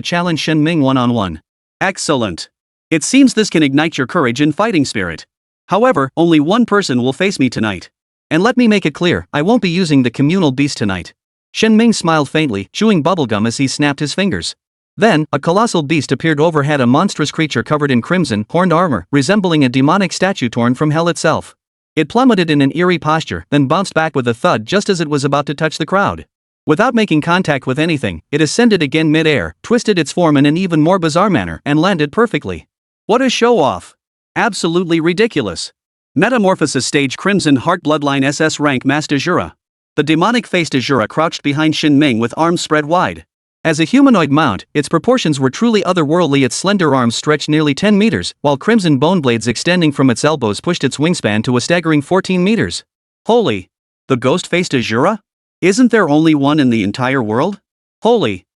challenge Shin Ming one-on-one. Excellent. It seems this can ignite your courage and fighting spirit. However, only one person will face me tonight. And let me make it clear, I won't be using the communal beast tonight." Shen Ming smiled faintly, chewing bubblegum as he snapped his fingers. Then, a colossal beast appeared overhead, a monstrous creature covered in crimson, horned armor, resembling a demonic statue torn from hell itself. It plummeted in an eerie posture, then bounced back with a thud just as it was about to touch the crowd. Without making contact with anything, it ascended again mid-air, twisted its form in an even more bizarre manner, and landed perfectly. What a show-off! Absolutely ridiculous. Metamorphosis stage Crimson Heart Bloodline SS rank Master Jura. The demonic-faced Azura crouched behind Shin Ming with arms spread wide. As a humanoid mount, its proportions were truly otherworldly. Its slender arms stretched nearly 10 meters, while crimson bone blades extending from its elbows pushed its wingspan to a staggering 14 meters. Holy! The ghost-faced Azura? Isn't there only one in the entire world? Holy!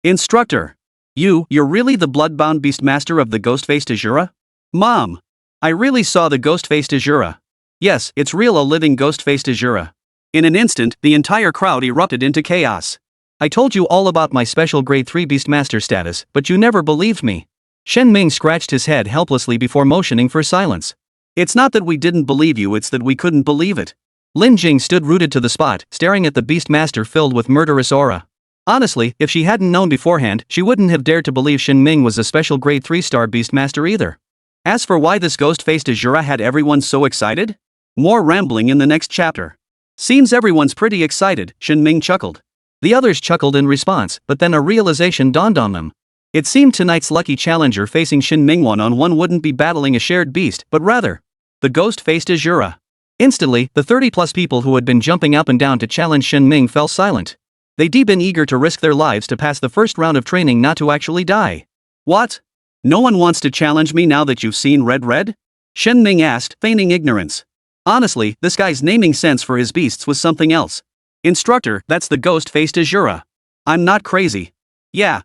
Instructor! You're really the bloodbound beast master of the ghost-faced Azura? Mom! I really saw the ghost-faced Azura. Yes, it's real, a living ghost-faced Azura. In an instant, the entire crowd erupted into chaos. I told you all about my special grade 3 Beastmaster status, but you never believed me. Shen Ming scratched his head helplessly before motioning for silence. It's not that we didn't believe you, it's that we couldn't believe it. Lin Jing stood rooted to the spot, staring at the Beastmaster filled with murderous aura. Honestly, if she hadn't known beforehand, she wouldn't have dared to believe Shen Ming was a special grade 3-star Beastmaster either. As for why this ghost-faced Azura had everyone so excited? More rambling in the next chapter. Seems everyone's pretty excited, Shen Ming chuckled. The others chuckled in response, but then a realization dawned on them. It seemed tonight's lucky challenger facing Shin Ming one-on-one wouldn't be battling a shared beast, but rather the ghost-faced Azura. Instantly, the 30-plus people who had been jumping up and down to challenge Shin Ming fell silent. They'd been eager to risk their lives to pass the first round of training, not to actually die. What? No one wants to challenge me now that you've seen Red? Shen Ming asked, feigning ignorance. Honestly, this guy's naming sense for his beasts was something else. Instructor, that's the ghost-faced Azura. I'm not crazy. Yeah.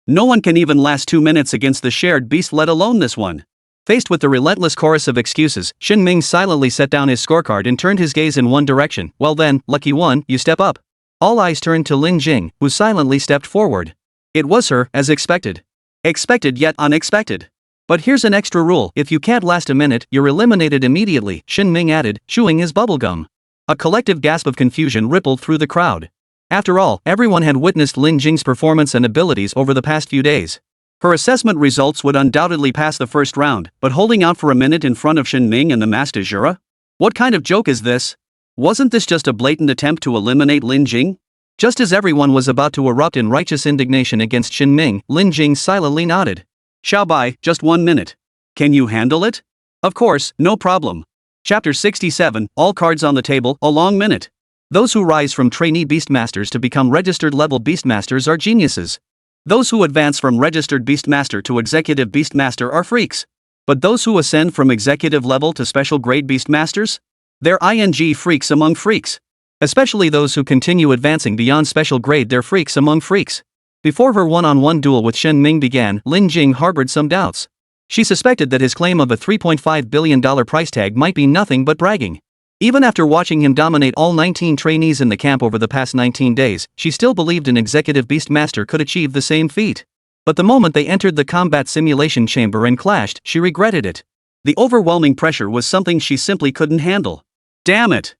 No one can even last 2 minutes against the shared beast, let alone this one. Faced with the relentless chorus of excuses, Shin Ming silently set down his scorecard and turned his gaze in one direction. Well then, lucky one, you step up. All eyes turned to Lin Jing, who silently stepped forward. It was her, as expected. Expected yet unexpected. But here's an extra rule: if you can't last a minute, you're eliminated immediately, Shin Ming added, chewing his bubblegum. A collective gasp of confusion rippled through the crowd. After all, everyone had witnessed Lin Jing's performance and abilities over the past few days. Her assessment results would undoubtedly pass the first round, but holding out for a minute in front of Shin Ming and the masked Azura? What kind of joke is this? Wasn't this just a blatant attempt to eliminate Lin Jing? Just as everyone was about to erupt in righteous indignation against Shin Ming, Lin Jing silently nodded. Xiaobai, just 1 minute. Can you handle it? Of course, no problem. Chapter 67, all cards on the table, a long minute. Those who rise from trainee Beastmasters to become registered level Beastmasters are geniuses. Those who advance from registered Beastmaster to executive Beastmaster are freaks. But those who ascend from executive level to special grade Beastmasters? They're ing freaks among freaks. Especially those who continue advancing beyond special grade, they're freaks among freaks. Before her one-on-one duel with Shen Ming began, Lin Jing harbored some doubts. She suspected that his claim of a $3.5 billion price tag might be nothing but bragging. Even after watching him dominate all 19 trainees in the camp over the past 19 days, she still believed an executive Beastmaster could achieve the same feat. But the moment they entered the combat simulation chamber and clashed, she regretted it. The overwhelming pressure was something she simply couldn't handle. Damn it!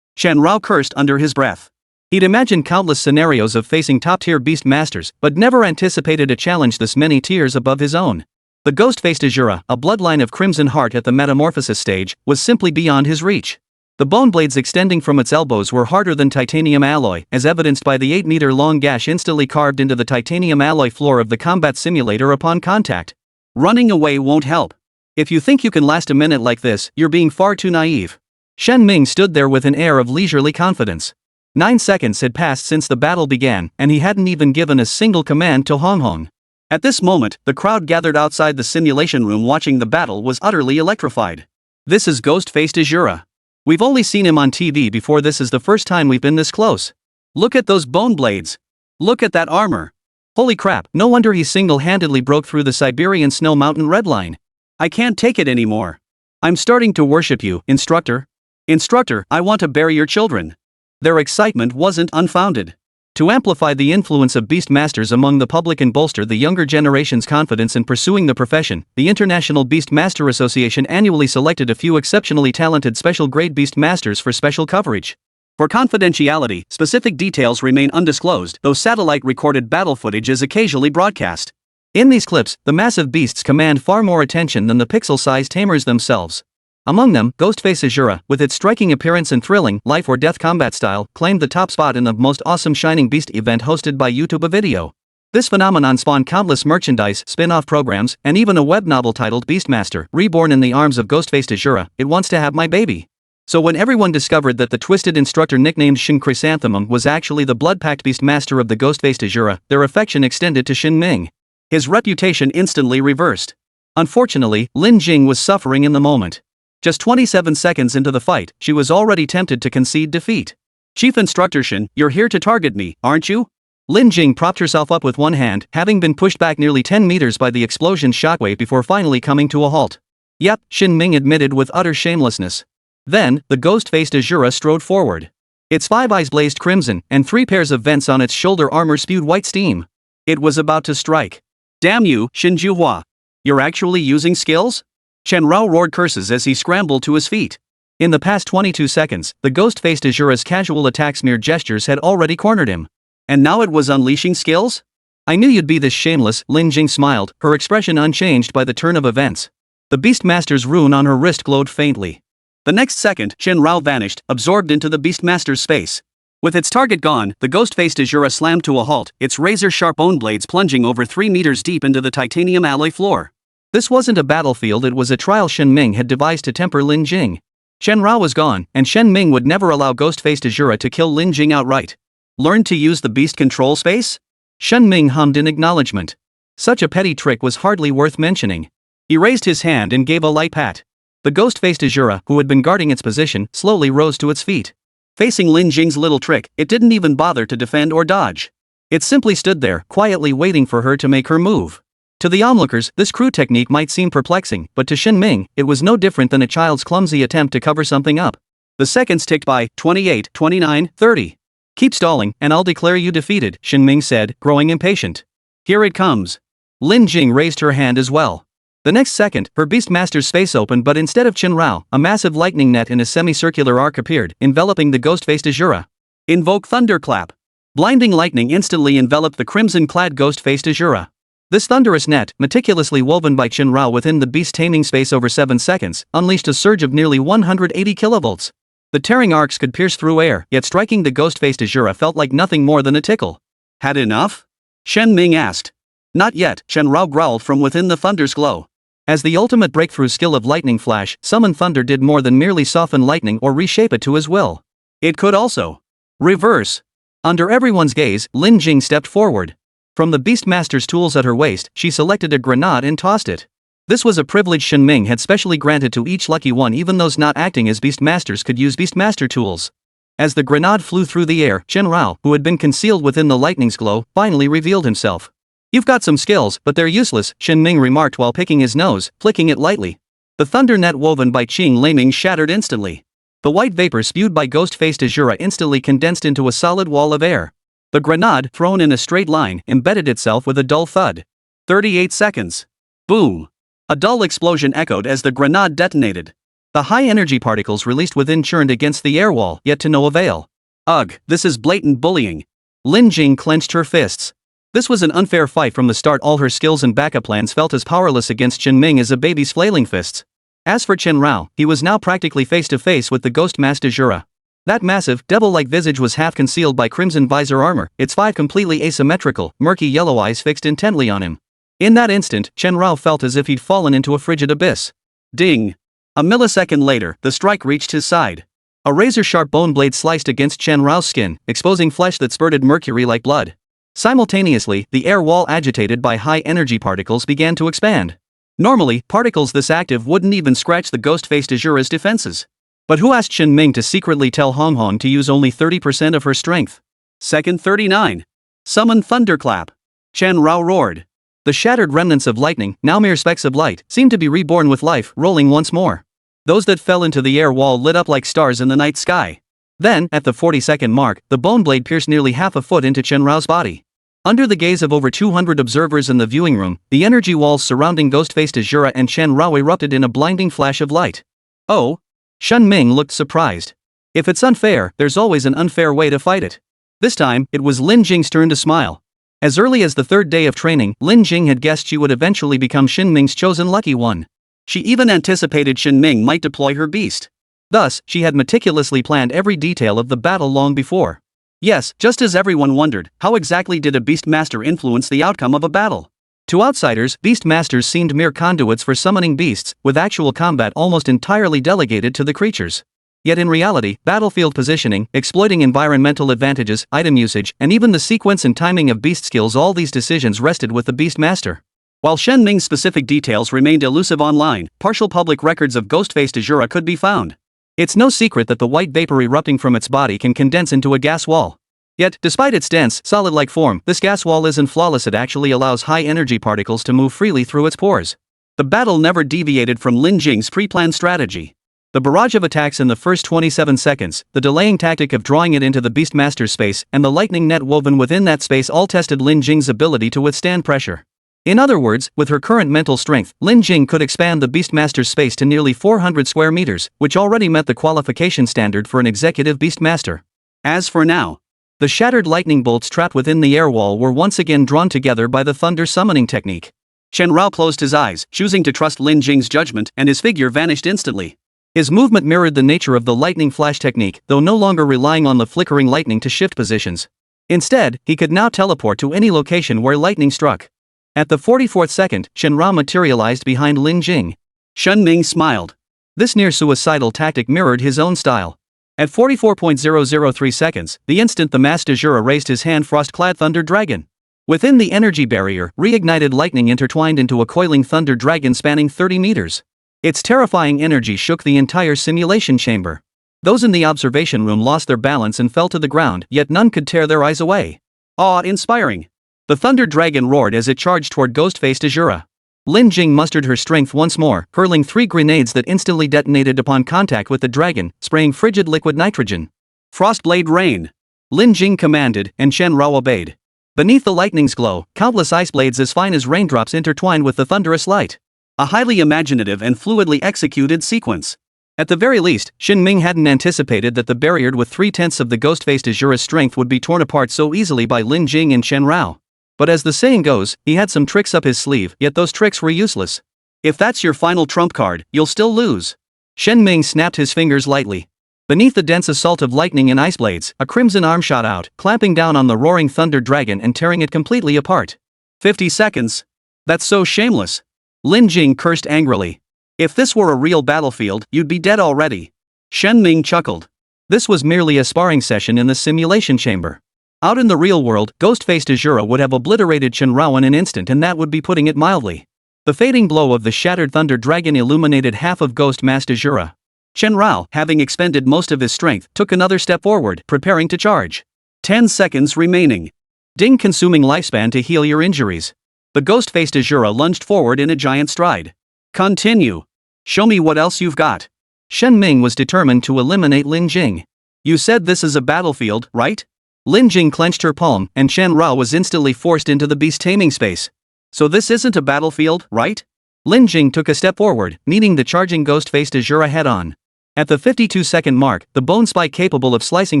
Shen Rao cursed under his breath. He'd imagined countless scenarios of facing top-tier Beastmasters, but never anticipated a challenge this many tiers above his own. The ghost-faced Azura, a bloodline of Crimson Heart at the metamorphosis stage, was simply beyond his reach. The bone blades extending from its elbows were harder than titanium alloy, as evidenced by the 8-meter-long gash instantly carved into the titanium alloy floor of the combat simulator upon contact. Running away won't help. If you think you can last a minute like this, you're being far too naive. Shen Ming stood there with an air of leisurely confidence. 9 seconds had passed since the battle began, and he hadn't even given a single command to Hong Hong. At this moment, the crowd gathered outside the simulation room watching the battle was utterly electrified. This is ghost-faced Azura. We've only seen him on TV before, this is the first time we've been this close. Look at those bone blades. Look at that armor. Holy crap, no wonder he single-handedly broke through the Siberian snow mountain redline. I can't take it anymore. I'm starting to worship you, instructor. Instructor, I want to bury your children. Their excitement wasn't unfounded. To amplify the influence of Beastmasters among the public and bolster the younger generation's confidence in pursuing the profession, the International Beastmaster Association annually selected a few exceptionally talented special-grade Beastmasters for special coverage. For confidentiality, specific details remain undisclosed, though satellite-recorded battle footage is occasionally broadcast. In these clips, the massive beasts command far more attention than the pixel-sized tamers themselves. Among them, Ghostface Azura, with its striking appearance and thrilling, life-or-death combat style, claimed the top spot in the most awesome Shining Beast event hosted by YouTube Video. This phenomenon spawned countless merchandise, spin-off programs, and even a web novel titled Beastmaster, Reborn in the Arms of Ghostface Azura, It Wants to Have My Baby. So when everyone discovered that the twisted instructor nicknamed Shin Chrysanthemum was actually the blood-packed Beastmaster of the Ghostfaced Azura, their affection extended to Shin Ming. His reputation instantly reversed. Unfortunately, Lin Jing was suffering in the moment. Just 27 seconds into the fight, she was already tempted to concede defeat. Chief Instructor Shin, you're here to target me, aren't you? Lin Jing propped herself up with one hand, having been pushed back nearly 10 meters by the explosion's shockwave before finally coming to a halt. Yep, Shin Ming admitted with utter shamelessness. Then, the ghost-faced Azura strode forward. Its 5 eyes blazed crimson, and 3 pairs of vents on its shoulder armor spewed white steam. It was about to strike. Damn you, Shin Juhua. You're actually using skills? Chen Rao roared curses as he scrambled to his feet. In the past 22 seconds, the ghost-faced Azura's casual attacks mere gestures had already cornered him. And now it was unleashing skills? I knew you'd be this shameless, Lin Jing smiled, her expression unchanged by the turn of events. The Beastmaster's rune on her wrist glowed faintly. The next second, Chen Rao vanished, absorbed into the Beastmaster's space. With its target gone, the ghost-faced Azura slammed to a halt, its razor-sharp bone blades plunging over 3 meters deep into the titanium alloy floor. This wasn't a battlefield, it was a trial Shen Ming had devised to temper Lin Jing. Shen Rao was gone, and Shen Ming would never allow ghost-faced Azura to kill Lin Jing outright. Learned to use the beast control space? Shen Ming hummed in acknowledgement. Such a petty trick was hardly worth mentioning. He raised his hand and gave a light pat. The ghost-faced Azura, who had been guarding its position, slowly rose to its feet. Facing Lin Jing's little trick, it didn't even bother to defend or dodge. It simply stood there, quietly waiting for her to make her move. To the onlookers, this crude technique might seem perplexing, but to Shen Ming, it was no different than a child's clumsy attempt to cover something up. The seconds ticked by, 28, 29, 30. Keep stalling, and I'll declare you defeated, Shen Ming said, growing impatient. Here it comes. Lin Jing raised her hand as well. The next second, her Beastmaster's face opened, but instead of Qin Rao, a massive lightning net in a semicircular arc appeared, enveloping the ghost-faced Azura. Invoke Thunderclap. Blinding lightning instantly enveloped the crimson-clad ghost-faced Azura. This thunderous net, meticulously woven by Qin Rao within the beast taming space over 7 seconds, unleashed a surge of nearly 180 kilovolts. The tearing arcs could pierce through air, yet striking the ghost-faced Azura felt like nothing more than a tickle. Had enough? Shen Ming asked. Not yet, Qin Rao growled from within the thunder's glow. As the ultimate breakthrough skill of Lightning Flash, Summon Thunder did more than merely soften lightning or reshape it to his will. It could also reverse. Under everyone's gaze, Lin Jing stepped forward. From the Beastmaster's tools at her waist, she selected a grenade and tossed it. This was a privilege Shen Ming had specially granted to each lucky one. Even those not acting as Beastmasters could use Beastmaster tools. As the grenade flew through the air, Qin Rao, who had been concealed within the lightning's glow, finally revealed himself. You've got some skills, but they're useless, Shen Ming remarked while picking his nose, flicking it lightly. The thunder net woven by Qing Laming shattered instantly. The white vapor spewed by ghost-faced Azura instantly condensed into a solid wall of air. The grenade, thrown in a straight line, embedded itself with a dull thud. 38 seconds. Boom. A dull explosion echoed as the grenade detonated. The high-energy particles released within churned against the air wall, yet to no avail. Ugh, this is blatant bullying. Lin Jing clenched her fists. This was an unfair fight from the start. All her skills and backup plans felt as powerless against Shen Ming as a baby's flailing fists. As for Qin Rao, he was now practically face-to-face with the ghost-masked Azura. That massive, devil-like visage was half concealed by crimson visor armor, its 5 completely asymmetrical, murky yellow eyes fixed intently on him. In that instant, Qin Rao felt as if he'd fallen into a frigid abyss. Ding! A millisecond later, the strike reached his side. A razor-sharp bone blade sliced against Qin Rao's skin, exposing flesh that spurted mercury like blood. Simultaneously, the air wall agitated by high-energy particles began to expand. Normally, particles this active wouldn't even scratch the ghost-faced Azura's defenses. But who asked Shen Ming to secretly tell Hong Hong to use only 30% of her strength? Second 39. Summon Thunderclap. Qin Rao roared. The shattered remnants of lightning, now mere specks of light, seemed to be reborn with life, rolling once more. Those that fell into the air wall lit up like stars in the night sky. Then, at the 40-second mark, the bone blade pierced nearly half a foot into Qin Rao's body. Under the gaze of over 200 observers in the viewing room, the energy walls surrounding ghost-faced Azura and Qin Rao erupted in a blinding flash of light. Oh? Shen Ming looked surprised. If it's unfair, there's always an unfair way to fight it. This time, it was Lin Jing's turn to smile. As early as the 3rd day of training, Lin Jing had guessed she would eventually become Shen Ming's chosen lucky one. She even anticipated Shen Ming might deploy her beast. Thus, she had meticulously planned every detail of the battle long before. Yes, just as everyone wondered, how exactly did a Beastmaster influence the outcome of a battle? To outsiders, Beastmasters seemed mere conduits for summoning beasts, with actual combat almost entirely delegated to the creatures. Yet in reality, battlefield positioning, exploiting environmental advantages, item usage, and even the sequence and timing of beast skills, all these decisions rested with the Beastmaster. While Shen Ming's specific details remained elusive online, partial public records of ghost-faced Azura could be found. It's no secret that the white vapor erupting from its body can condense into a gas wall. Yet, despite its dense, solid-like form, this gas wall isn't flawless. It actually allows high-energy particles to move freely through its pores. The battle never deviated from Lin Jing's pre-planned strategy. The barrage of attacks in the first 27 seconds, the delaying tactic of drawing it into the Beastmaster's space, and the lightning net woven within that space all tested Lin Jing's ability to withstand pressure. In other words, with her current mental strength, Lin Jing could expand the Beastmaster's space to nearly 400 square meters, which already met the qualification standard for an executive Beastmaster. As for now, the shattered lightning bolts trapped within the air wall were once again drawn together by the thunder summoning technique. Qin Rao closed his eyes, choosing to trust Lin Jing's judgment, and his figure vanished instantly. His movement mirrored the nature of the lightning flash technique, though no longer relying on the flickering lightning to shift positions. Instead, he could now teleport to any location where lightning struck. At the 44th second, Qin Rao materialized behind Lin Jing. Shen Ming smiled. This near-suicidal tactic mirrored his own style. At 44.003 seconds, the instant the masked Azura raised his hand, frost-clad Thunder Dragon. Within the energy barrier, reignited lightning intertwined into a coiling Thunder Dragon spanning 30 meters. Its terrifying energy shook the entire simulation chamber. Those in the observation room lost their balance and fell to the ground, yet none could tear their eyes away. Awe-inspiring. The thunder dragon roared as it charged toward ghost-faced Azura. Lin Jing mustered her strength once more, hurling 3 grenades that instantly detonated upon contact with the dragon, spraying frigid liquid nitrogen. Frostblade rain. Lin Jing commanded, and Shen Rao obeyed. Beneath the lightning's glow, countless ice blades as fine as raindrops intertwined with the thunderous light. A highly imaginative and fluidly executed sequence. At the very least, Shin Ming hadn't anticipated that the barrier with 3/10 of the ghost-faced Azura's strength would be torn apart so easily by Lin Jing and Shen Rao. But as the saying goes, he had some tricks up his sleeve, yet those tricks were useless. If that's your final trump card, you'll still lose. Shen Ming snapped his fingers lightly. Beneath the dense assault of lightning and ice blades, a crimson arm shot out, clamping down on the roaring thunder dragon and tearing it completely apart. 50 seconds? That's so shameless. Lin Jing cursed angrily. If this were a real battlefield, you'd be dead already. Shen Ming chuckled. This was merely a sparring session in the simulation chamber. Out in the real world, ghost-faced Azura would have obliterated Shen Rao in an instant, and that would be putting it mildly. The fading blow of the shattered thunder dragon illuminated half of ghost-masked Azura. Shen Rao, having expended most of his strength, took another step forward, preparing to charge. 10 seconds remaining. Ding, consuming lifespan to heal your injuries. The ghost-faced Azura lunged forward in a giant stride. Continue. Show me what else you've got. Shen Ming was determined to eliminate Lin Jing. You said this is a battlefield, right? Lin Jing clenched her palm, and Shen Rao was instantly forced into the beast taming space. So this isn't a battlefield, right? Lin Jing took a step forward, meeting the charging ghost-faced Azura head-on. At the 52-second mark, the bone spike capable of slicing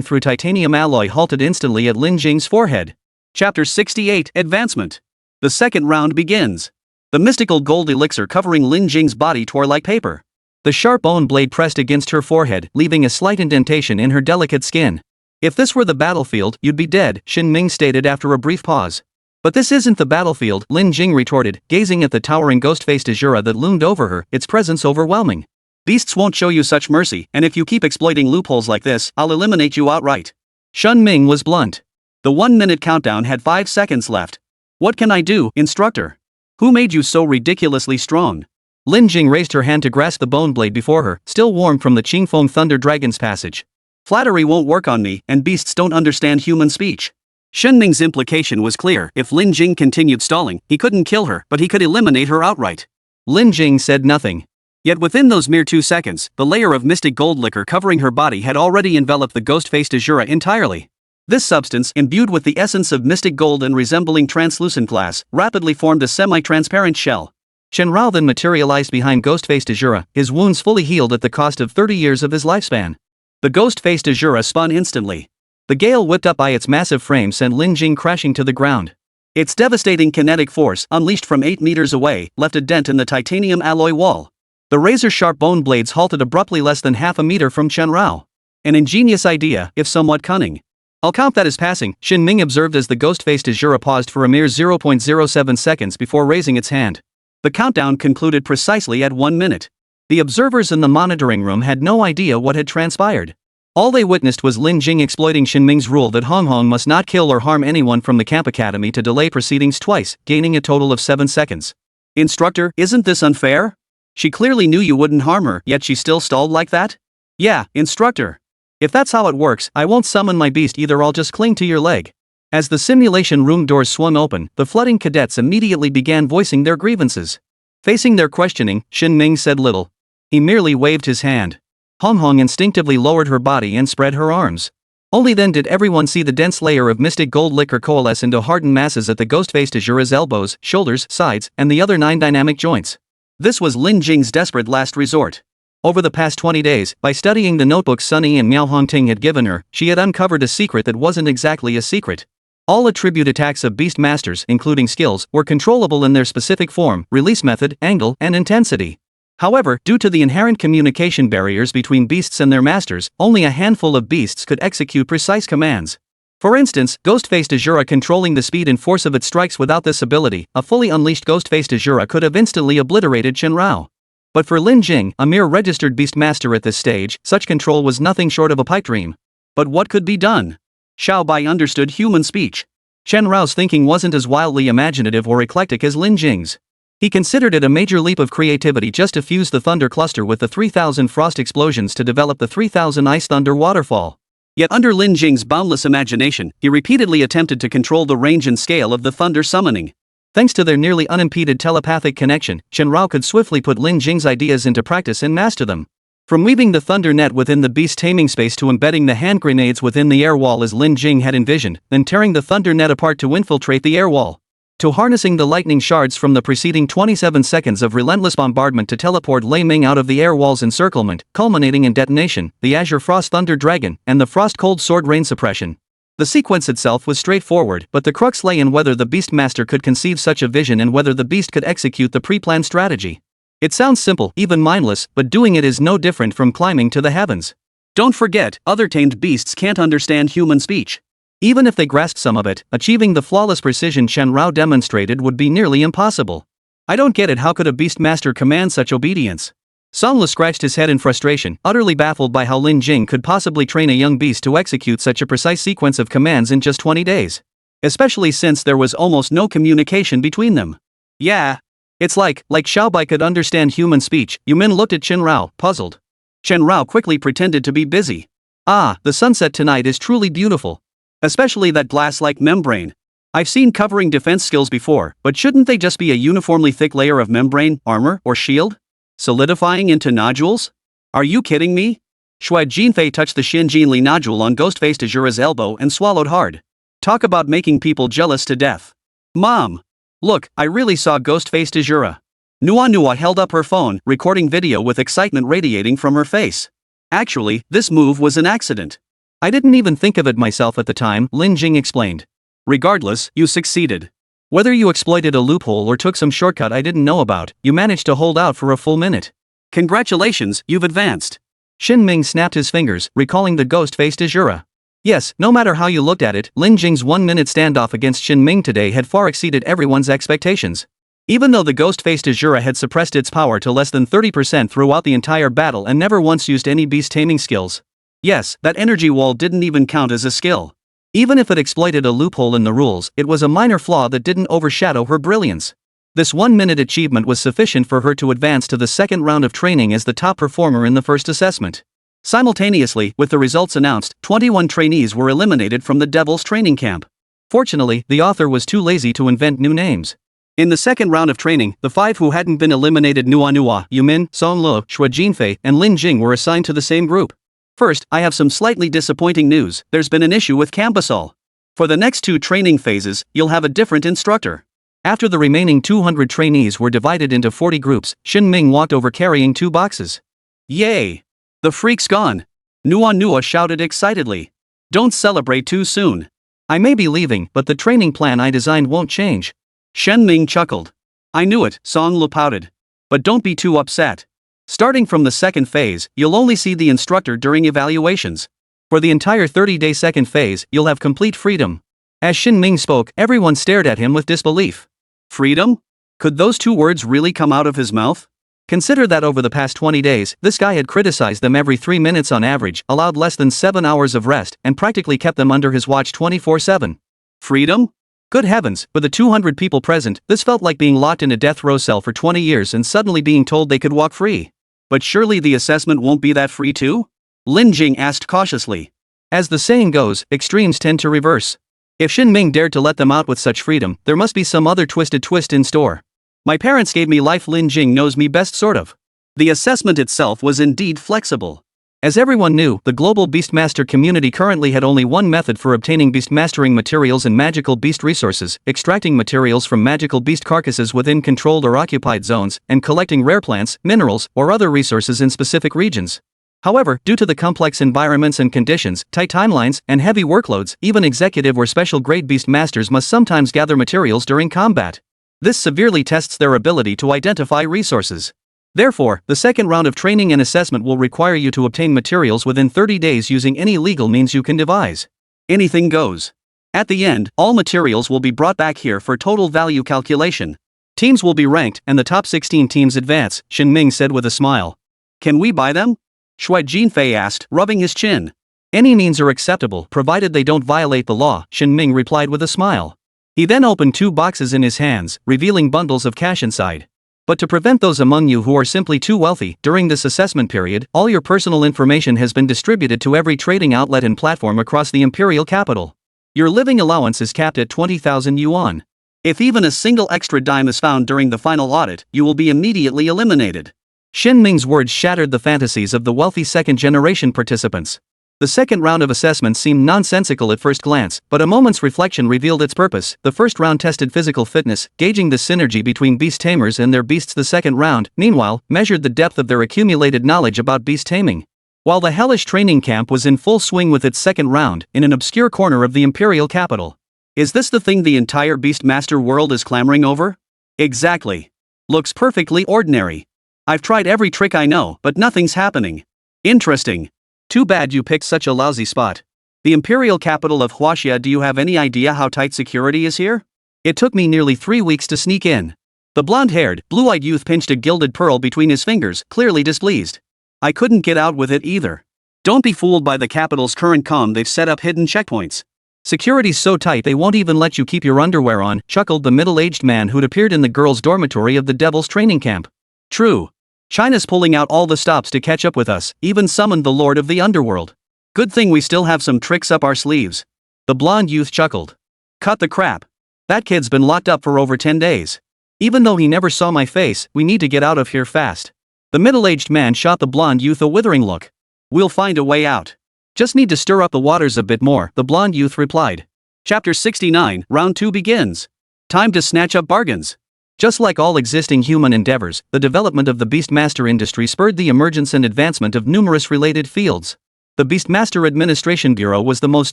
through titanium alloy halted instantly at Lin Jing's forehead. Chapter 68, Advancement. The second round begins. The mystical gold elixir covering Lin Jing's body tore like paper. The sharp bone blade pressed against her forehead, leaving a slight indentation in her delicate skin. If this were the battlefield, you'd be dead, Shin Ming stated after a brief pause. But this isn't the battlefield, Lin Jing retorted, gazing at the towering ghost-faced Azura that loomed over her, its presence overwhelming. Beasts won't show you such mercy, and if you keep exploiting loopholes like this, I'll eliminate you outright. Shen Ming was blunt. The 1-minute countdown had 5 seconds left. What can I do, instructor? Who made you so ridiculously strong? Lin Jing raised her hand to grasp the bone blade before her, still warm from the Qingfeng Thunder Dragon's passage. Flattery won't work on me, and beasts don't understand human speech. Shen Ming's implication was clear. If Lin Jing continued stalling, he couldn't kill her, but he could eliminate her outright. Lin Jing said nothing. Yet within those mere 2 seconds, the layer of mystic gold liquor covering her body had already enveloped the ghost-faced Azura entirely. This substance, imbued with the essence of mystic gold and resembling translucent glass, rapidly formed a semi-transparent shell. Shen Rao then materialized behind ghost-faced Azura, his wounds fully healed at the cost of 30 years of his lifespan. The ghost-faced Azura spun instantly. The gale whipped up by its massive frame sent Lin Jing crashing to the ground. Its devastating kinetic force, unleashed from 8 meters away, left a dent in the titanium alloy wall. The razor-sharp bone blades halted abruptly less than half a meter from Shen Rao. An ingenious idea, if somewhat cunning. I'll count that as passing, Shin Ming observed as the ghost-faced Azura paused for a mere 0.07 seconds before raising its hand. The countdown concluded precisely at 1 minute. The observers in the monitoring room had no idea what had transpired. All they witnessed was Lin Jing exploiting Shin Ming's rule that Hong Hong must not kill or harm anyone from the Camp Academy to delay proceedings twice, gaining a total of 7 seconds. Instructor, isn't this unfair? She clearly knew you wouldn't harm her, yet she still stalled like that? Yeah, instructor. If that's how it works, I won't summon my beast either, I'll just cling to your leg. As the simulation room doors swung open, the flooding cadets immediately began voicing their grievances. Facing their questioning, Shin Ming said little. He merely waved his hand. Hong Hong instinctively lowered her body and spread her arms. Only then did everyone see the dense layer of mystic gold liquor coalesce into hardened masses at the ghost-faced Azura's elbows, shoulders, sides, and the other 9 dynamic joints. This was Lin Jing's desperate last resort. Over the past 20 days, by studying the notebooks Sunny and Miao Hongting had given her, she had uncovered a secret that wasn't exactly a secret. All attribute attacks of beast masters, including skills, were controllable in their specific form, release method, angle, and intensity. However, due to the inherent communication barriers between beasts and their masters, only a handful of beasts could execute precise commands. For instance, ghost-faced Azura controlling the speed and force of its strikes without this ability, a fully unleashed ghost-faced Azura could have instantly obliterated Shen Rao. But for Lin Jing, a mere registered beast master at this stage, such control was nothing short of a pipe dream. But what could be done? Xiao Bai understood human speech. Shen Rao's thinking wasn't as wildly imaginative or eclectic as Lin Jing's. He considered it a major leap of creativity just to fuse the thunder cluster with the 3,000 frost explosions to develop the 3,000 ice thunder waterfall. Yet under Lin Jing's boundless imagination, he repeatedly attempted to control the range and scale of the thunder summoning. Thanks to their nearly unimpeded telepathic connection, Chen Rao could swiftly put Lin Jing's ideas into practice and master them. From weaving the thunder net within the beast taming space to embedding the hand grenades within the air wall as Lin Jing had envisioned, then tearing the thunder net apart to infiltrate the air wall, to harnessing the lightning shards from the preceding 27 seconds of relentless bombardment to teleport Lei Ming out of the air wall's encirclement, culminating in detonation, the Azure Frost Thunder Dragon, and the Frost Cold Sword Rain Suppression. The sequence itself was straightforward, but the crux lay in whether the Beastmaster could conceive such a vision and whether the beast could execute the pre-planned strategy. It sounds simple, even mindless, but doing it is no different from climbing to the heavens. Don't forget, other tamed beasts can't understand human speech. Even if they grasped some of it, achieving the flawless precision Chen Rao demonstrated would be nearly impossible. I don't get it, how could a Beastmaster command such obedience? Song Lu scratched his head in frustration, utterly baffled by how Lin Jing could possibly train a young beast to execute such a precise sequence of commands in just 20 days. Especially since there was almost no communication between them. Yeah. It's like Xiaobai could understand human speech. Yumin looked at Chen Rao, puzzled. Chen Rao quickly pretended to be busy. Ah, the sunset tonight is truly beautiful. Especially that glass-like membrane. I've seen covering defense skills before, but shouldn't they just be a uniformly thick layer of membrane, armor, or shield? Solidifying into nodules? Are you kidding me? Shui Jinfei touched the Xinjinli nodule on Ghost-faced Azura's elbow and swallowed hard. Talk about making people jealous to death. Mom! Look, I really saw Ghost-faced Azura. Nua held up her phone, recording video with excitement radiating from her face. Actually, this move was an accident. I didn't even think of it myself at the time, Lin Jing explained. Regardless, you succeeded. Whether you exploited a loophole or took some shortcut I didn't know about, you managed to hold out for a full minute. Congratulations, you've advanced. Xin Ming snapped his fingers, recalling the ghost-faced Azura. Yes, no matter how you looked at it, Lin Jing's 1-minute standoff against Xin Ming today had far exceeded everyone's expectations. Even though the ghost-faced Azura had suppressed its power to less than 30% throughout the entire battle and never once used any beast taming skills. Yes, that energy wall didn't even count as a skill. Even if it exploited a loophole in the rules, it was a minor flaw that didn't overshadow her brilliance. This 1-minute achievement was sufficient for her to advance to the second round of training as the top performer in the first assessment. Simultaneously, with the results announced, 21 trainees were eliminated from the Devil's training camp. Fortunately, the author was too lazy to invent new names. In the second round of training, the 5 who hadn't been eliminated Nua, Yumin, Song Lu, Shui Jinfei, and Lin Jing were assigned to the same group. First, I have some slightly disappointing news. There's been an issue with Cambasol. For the next 2 training phases, you'll have a different instructor. After the remaining 200 trainees were divided into 40 groups, Xin Ming walked over carrying 2 boxes. Yay! The freak's gone! Nua shouted excitedly. Don't celebrate too soon. I may be leaving, but the training plan I designed won't change. Shen Ming chuckled. I knew it, Song Lu pouted. But don't be too upset. Starting from the second phase, you'll only see the instructor during evaluations. For the entire 30-day second phase, you'll have complete freedom. As Xin Ming spoke, everyone stared at him with disbelief. Freedom? Could those 2 words really come out of his mouth? Consider that over the past 20 days, this guy had criticized them every 3 minutes on average, allowed less than 7 hours of rest, and practically kept them under his watch 24/7. Freedom? Good heavens, for the 200 people present, this felt like being locked in a death row cell for 20 years and suddenly being told they could walk free. But surely the assessment won't be that free too? Lin Jing asked cautiously. As the saying goes, extremes tend to reverse. If Xin Ming dared to let them out with such freedom, there must be some other twisted twist in store. My parents gave me life, Lin Jing knows me best sort of. The assessment itself was indeed flexible. As everyone knew, the global Beastmaster community currently had only one method for obtaining beastmastering materials and magical beast resources: extracting materials from magical beast carcasses within controlled or occupied zones, and collecting rare plants, minerals, or other resources in specific regions. However, due to the complex environments and conditions, tight timelines, and heavy workloads, even executive or special grade beastmasters must sometimes gather materials during combat. This severely tests their ability to identify resources. Therefore, the second round of training and assessment will require you to obtain materials within 30 days using any legal means you can devise. Anything goes. At the end, all materials will be brought back here for total value calculation. Teams will be ranked, and the top 16 teams advance, Xin Ming said with a smile. Can we buy them? Shui Jinfei asked, rubbing his chin. Any means are acceptable, provided they don't violate the law, Xin Ming replied with a smile. He then opened 2 boxes in his hands, revealing bundles of cash inside. But to prevent those among you who are simply too wealthy, during this assessment period, all your personal information has been distributed to every trading outlet and platform across the imperial capital. Your living allowance is capped at 20,000 yuan. If even a single extra dime is found during the final audit, you will be immediately eliminated. Xin Ming's words shattered the fantasies of the wealthy second-generation participants. The second round of assessments seemed nonsensical at first glance, but a moment's reflection revealed its purpose. The first round tested physical fitness, gauging the synergy between beast tamers and their beasts. The second round, meanwhile, measured the depth of their accumulated knowledge about beast taming. While the hellish training camp was in full swing with its second round, in an obscure corner of the imperial capital. Is this the thing the entire Beastmaster world is clamoring over? Exactly. Looks perfectly ordinary. I've tried every trick I know, but nothing's happening. Interesting. Too bad you picked such a lousy spot. The imperial capital of Huaxia. Do you have any idea how tight security is here? It took me nearly 3 weeks to sneak in. The blonde-haired, blue-eyed youth pinched a gilded pearl between his fingers, clearly displeased. I couldn't get out with it either. Don't be fooled by the capital's current calm. They've set up hidden checkpoints. Security's so tight they won't even let you keep your underwear on, chuckled the middle-aged man who'd appeared in the girls' dormitory of the Devil's training camp. True. China's pulling out all the stops to catch up with us, even summoned the Lord of the Underworld. Good thing we still have some tricks up our sleeves. The blonde youth chuckled. Cut the crap. That kid's been locked up for over 10 days. Even though he never saw my face, we need to get out of here fast. The middle-aged man shot the blonde youth a withering look. We'll find a way out. Just need to stir up the waters a bit more, the blonde youth replied. Chapter 69, Round 2 begins. Time to snatch up bargains. Just like all existing human endeavors, the development of the Beastmaster industry spurred the emergence and advancement of numerous related fields. The Beastmaster Administration Bureau was the most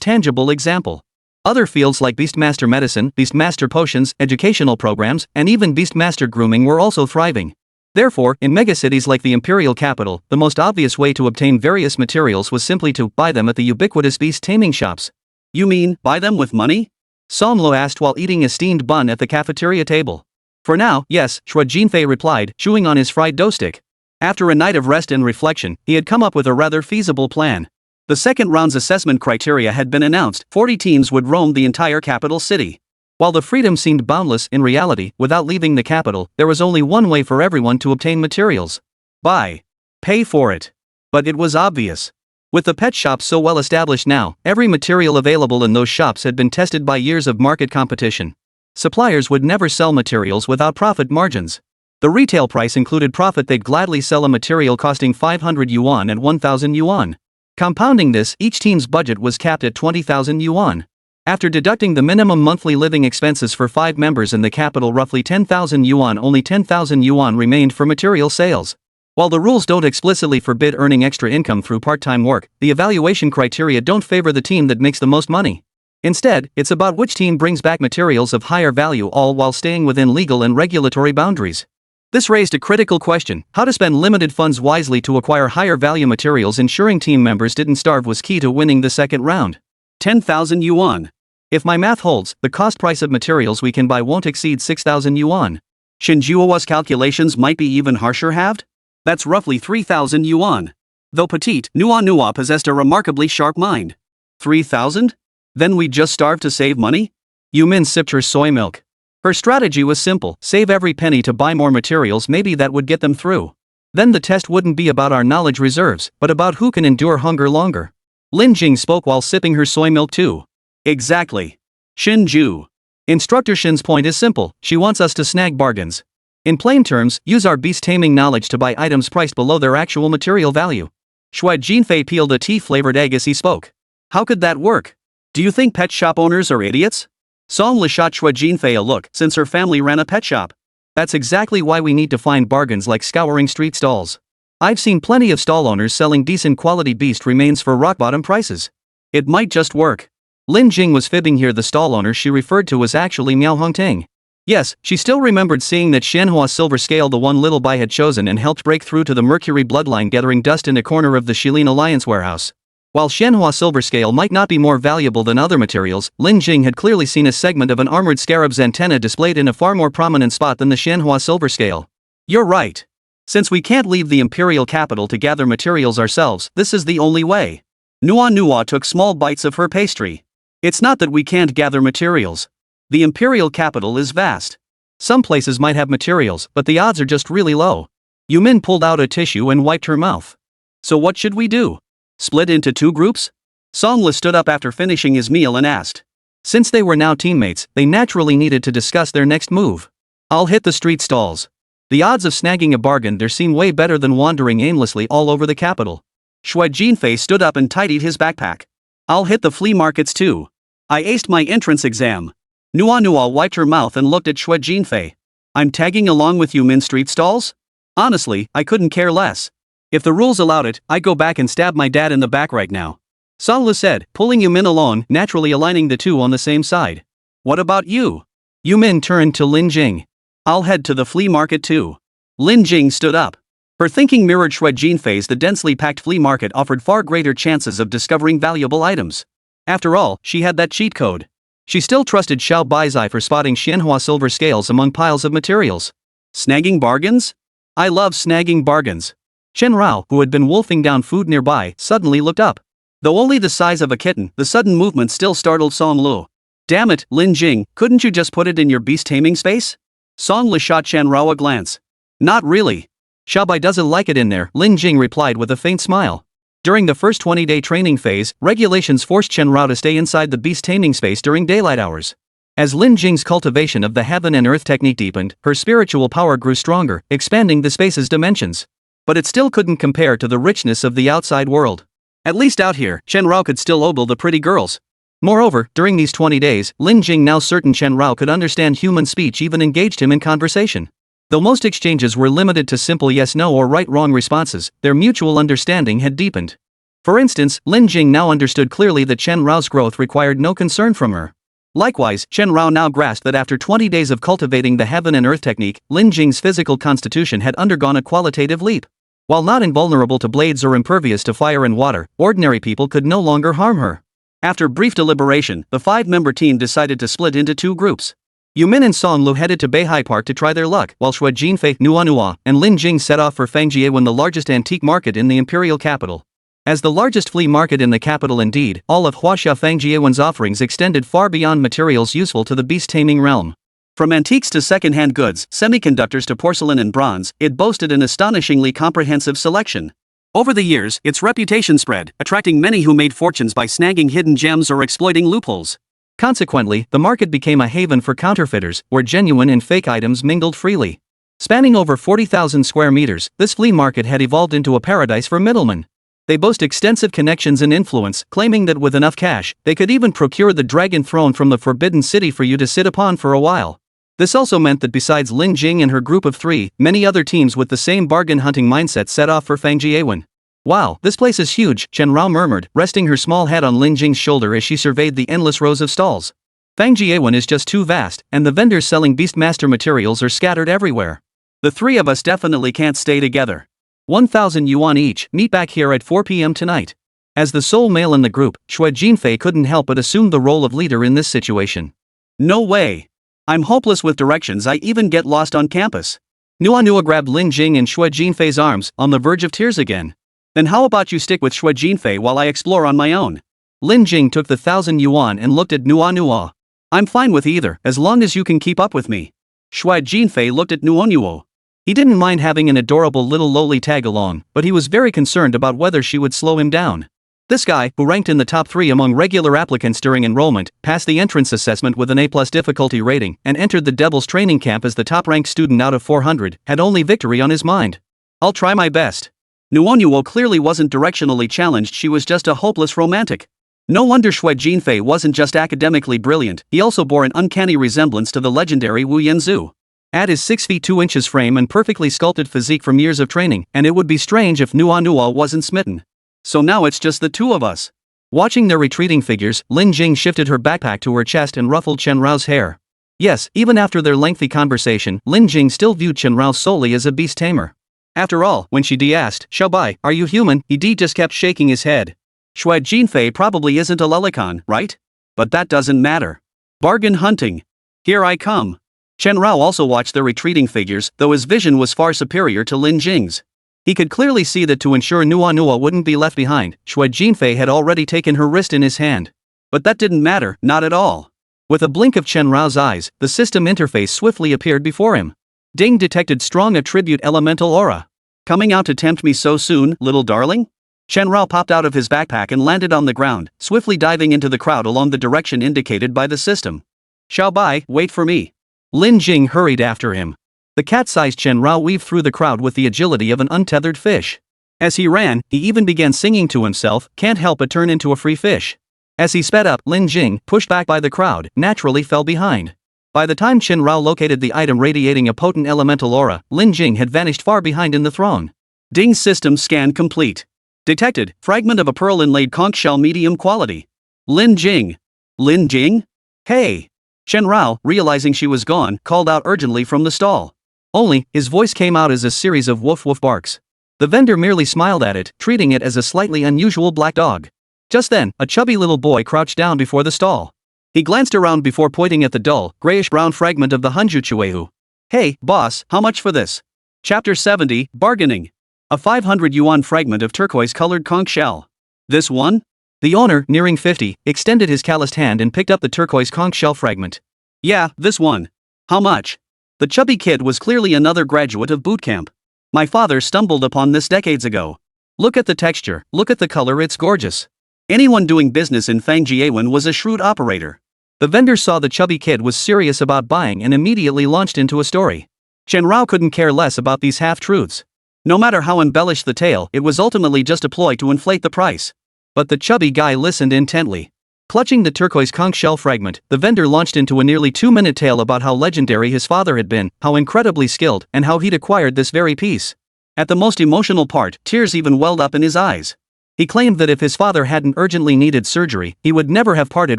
tangible example. Other fields like Beastmaster Medicine, Beastmaster Potions, educational programs, and even Beastmaster Grooming were also thriving. Therefore, in megacities like the imperial capital, the most obvious way to obtain various materials was simply to buy them at the ubiquitous beast taming shops. You mean, buy them with money? Somlo asked while eating a steamed bun at the cafeteria table. For now, yes, Shui Jinfei replied, chewing on his fried dough stick. After a night of rest and reflection, he had come up with a rather feasible plan. The second round's assessment criteria had been announced. 40 teams would roam the entire capital city. While the freedom seemed boundless, in reality, without leaving the capital, there was only one way for everyone to obtain materials. Buy. Pay for it. But it was obvious. With the pet shops so well established now, every material available in those shops had been tested by years of market competition. Suppliers would never sell materials without profit margins. The retail price included profit. They'd gladly sell a material costing 500 yuan and 1,000 yuan. Compounding this, each team's budget was capped at 20,000 yuan. After deducting the minimum monthly living expenses for 5 members in the capital, roughly 10,000 yuan, only 10,000 yuan remained for material sales. While the rules don't explicitly forbid earning extra income through part-time work, the evaluation criteria don't favor the team that makes the most money. Instead, it's about which team brings back materials of higher value, all while staying within legal and regulatory boundaries. This raised a critical question: how to spend limited funds wisely to acquire higher value materials. Ensuring team members didn't starve was key to winning the second round. 10,000 yuan. If my math holds, the cost price of materials we can buy won't exceed 6,000 yuan. Shinjua's calculations might be even harsher. Halved? That's roughly 3,000 yuan. Though petite, Nua possessed a remarkably sharp mind. 3,000? Then we'd just starve to save money? Yumin sipped her soy milk. Her strategy was simple: save every penny to buy more materials. Maybe that would get them through. Then the test wouldn't be about our knowledge reserves, but about who can endure hunger longer. Lin Jing spoke while sipping her soy milk too. Exactly. Shinju. Instructor Shin's point is simple: she wants us to snag bargains. In plain terms, use our beast taming knowledge to buy items priced below their actual material value. Shui Jinfei peeled a tea-flavored egg as he spoke. How could that work? Do you think pet shop owners are idiots? Song Le shot Shui Jinfei a look, since her family ran a pet shop. That's exactly why we need to find bargains like scouring street stalls. I've seen plenty of stall owners selling decent quality beast remains for rock-bottom prices. It might just work. Lin Jing was fibbing here. The stall owner she referred to was actually Miao Hongting. Yes, she still remembered seeing that Shenhua silver scale the one Little Bai had chosen and helped break through to the Mercury bloodline, gathering dust in a corner of the Shilin Alliance warehouse. While Shenhua silver scale might not be more valuable than other materials, Lin Jing had clearly seen a segment of an armored scarab's antenna displayed in a far more prominent spot than the Shenhua silver scale. You're right. Since we can't leave the imperial capital to gather materials ourselves, this is the only way. Nua took small bites of her pastry. It's not that we can't gather materials. The imperial capital is vast. Some places might have materials, but the odds are just really low. Yumin pulled out a tissue and wiped her mouth. So what should we do? Split into 2 groups? Songla stood up after finishing his meal and asked. Since they were now teammates, they naturally needed to discuss their next move. I'll hit the street stalls. The odds of snagging a bargain there seem way better than wandering aimlessly all over the capital. Shui Jinfei stood up and tidied his backpack. I'll hit the flea markets too. I aced my entrance exam. Nua wiped her mouth and looked at Shui Jinfei. I'm tagging along with you in street stalls? Honestly, I couldn't care less. If the rules allowed it, I'd go back and stab my dad in the back right now. Songla said, pulling Yumin along, naturally aligning the two on the same side. What about you? Yumin turned to Lin Jing. I'll head to the flea market too. Lin Jing stood up. Her thinking mirrored Shui Jinfei's. The densely packed flea market offered far greater chances of discovering valuable items. After all, she had that cheat code. She still trusted Xiao Bai's eye for spotting Xianhua silver scales among piles of materials. Snagging bargains? I love snagging bargains. Chen Rao, who had been wolfing down food nearby, suddenly looked up. Though only the size of a kitten, the sudden movement still startled Song Lu. Damn it, Lin Jing, couldn't you just put it in your beast taming space? Song Lu shot Chen Rao a glance. Not really. Xiaobai doesn't like it in there, Lin Jing replied with a faint smile. During the first 20-day training phase, regulations forced Chen Rao to stay inside the beast taming space during daylight hours. As Lin Jing's cultivation of the heaven and earth technique deepened, her spiritual power grew stronger, expanding the space's dimensions. But it still couldn't compare to the richness of the outside world. At least out here, Chen Rao could still ogle the pretty girls. Moreover, during these 20 days, Lin Jing, now certain Chen Rao could understand human speech, even engaged him in conversation. Though most exchanges were limited to simple yes-no or right-wrong responses, their mutual understanding had deepened. For instance, Lin Jing now understood clearly that Chen Rao's growth required no concern from her. Likewise, Chen Rao now grasped that after 20 days of cultivating the heaven and earth technique, Lin Jing's physical constitution had undergone a qualitative leap. While not invulnerable to blades or impervious to fire and water, ordinary people could no longer harm her. After brief deliberation, the 5-member team decided to split into 2 groups. Yumin and Song Lu headed to Beihai Park to try their luck, while Shui Jinfei, Nua, and Lin Jing set off for Fangjiewen, the largest antique market in the imperial capital. As the largest flea market in the capital indeed, all of Huaxia Fangjiewen's offerings extended far beyond materials useful to the beast-taming realm. From antiques to second-hand goods, semiconductors to porcelain and bronze, it boasted an astonishingly comprehensive selection. Over the years, its reputation spread, attracting many who made fortunes by snagging hidden gems or exploiting loopholes. Consequently, the market became a haven for counterfeiters, where genuine and fake items mingled freely. Spanning over 40,000 square meters, this flea market had evolved into a paradise for middlemen. They boast extensive connections and influence, claiming that with enough cash, they could even procure the dragon throne from the Forbidden City for you to sit upon for a while. This also meant that besides Lin Jing and her group of 3, many other teams with the same bargain-hunting mindset set off for Fangjiewen. Wow, this place is huge, Chen Rao murmured, resting her small head on Lin Jing's shoulder as she surveyed the endless rows of stalls. Fangjiewen is just too vast, and the vendors selling Beastmaster materials are scattered everywhere. The 3 of us definitely can't stay together. 1,000 yuan each, meet back here at 4 p.m. tonight. As the sole male in the group, Shui Jinfei couldn't help but assume the role of leader in this situation. No way. I'm hopeless with directions, I even get lost on campus. Nua grabbed Lin Jing and Shui Jinfei's arms, on the verge of tears again. Then how about you stick with Shui Jinfei while I explore on my own? Lin Jing took the 1,000 yuan and looked at Nua. I'm fine with either, as long as you can keep up with me. Shui Jinfei looked at Nua. He didn't mind having an adorable little lowly tag along, but he was very concerned about whether she would slow him down. This guy, who ranked in the top 3 among regular applicants during enrollment, passed the entrance assessment with an A+ difficulty rating, and entered the Devil's training camp as the top-ranked student out of 400, had only victory on his mind. I'll try my best. Nua clearly wasn't directionally challenged, she was just a hopeless romantic. No wonder Shui Jinfei wasn't just academically brilliant, he also bore an uncanny resemblance to the legendary Wu Yanzu. Add his 6 feet 2 inches frame and perfectly sculpted physique from years of training, and it would be strange if Nua wasn't smitten. So now it's just the 2 of us. Watching their retreating figures, Lin Jing shifted her backpack to her chest and ruffled Chen Rao's hair. Yes, even after their lengthy conversation, Lin Jing still viewed Chen Rao solely as a beast tamer. After all, when she asked, Xiaobai, are you human, he just kept shaking his head. Shui Jinfei probably isn't a lelicon, right? But that doesn't matter. Bargain hunting. Here I come. Chen Rao also watched their retreating figures, though his vision was far superior to Lin Jing's. He could clearly see that to ensure Nua wouldn't be left behind, Shui Jinfei had already taken her wrist in his hand. But that didn't matter, not at all. With a blink of Chen Rao's eyes, the system interface swiftly appeared before him. Ding detected strong attribute elemental aura. Coming out to tempt me so soon, little darling? Chen Rao popped out of his backpack and landed on the ground, swiftly diving into the crowd along the direction indicated by the system. Xiao Bai, wait for me. Lin Jing hurried after him. The cat-sized Chen Rao weaved through the crowd with the agility of an untethered fish. As he ran, he even began singing to himself, "Can't help but turn into a free fish." As he sped up, Lin Jing, pushed back by the crowd, naturally fell behind. By the time Chen Rao located the item radiating a potent elemental aura, Lin Jing had vanished far behind in the throng. Ding's system scan complete. Detected, fragment of a pearl inlaid conch shell medium quality. Lin Jing. Lin Jing? Hey! Chen Rao, realizing she was gone, called out urgently from the stall. Only, his voice came out as a series of woof woof barks. The vendor merely smiled at it, treating it as a slightly unusual black dog. Just then, a chubby little boy crouched down before the stall. He glanced around before pointing at the dull, grayish-brown fragment of the Hanjuchuehu. Hey, boss, how much for this? Chapter 70, Bargaining. A 500 yuan fragment of turquoise-colored conch shell. This one? The owner, nearing 50, extended his calloused hand and picked up the turquoise conch shell fragment. Yeah, this one. How much? The chubby kid was clearly another graduate of boot camp. My father stumbled upon this decades ago. Look at the texture, look at the color, it's gorgeous. Anyone doing business in Fangjiewen was a shrewd operator. The vendor saw the chubby kid was serious about buying and immediately launched into a story. Chen Rao couldn't care less about these half-truths. No matter how embellished the tale, it was ultimately just a ploy to inflate the price. But the chubby guy listened intently. Clutching the turquoise conch shell fragment, the vendor launched into a nearly 2-minute tale about how legendary his father had been, how incredibly skilled, and how he'd acquired this very piece. At the most emotional part, tears even welled up in his eyes. He claimed that if his father hadn't urgently needed surgery, he would never have parted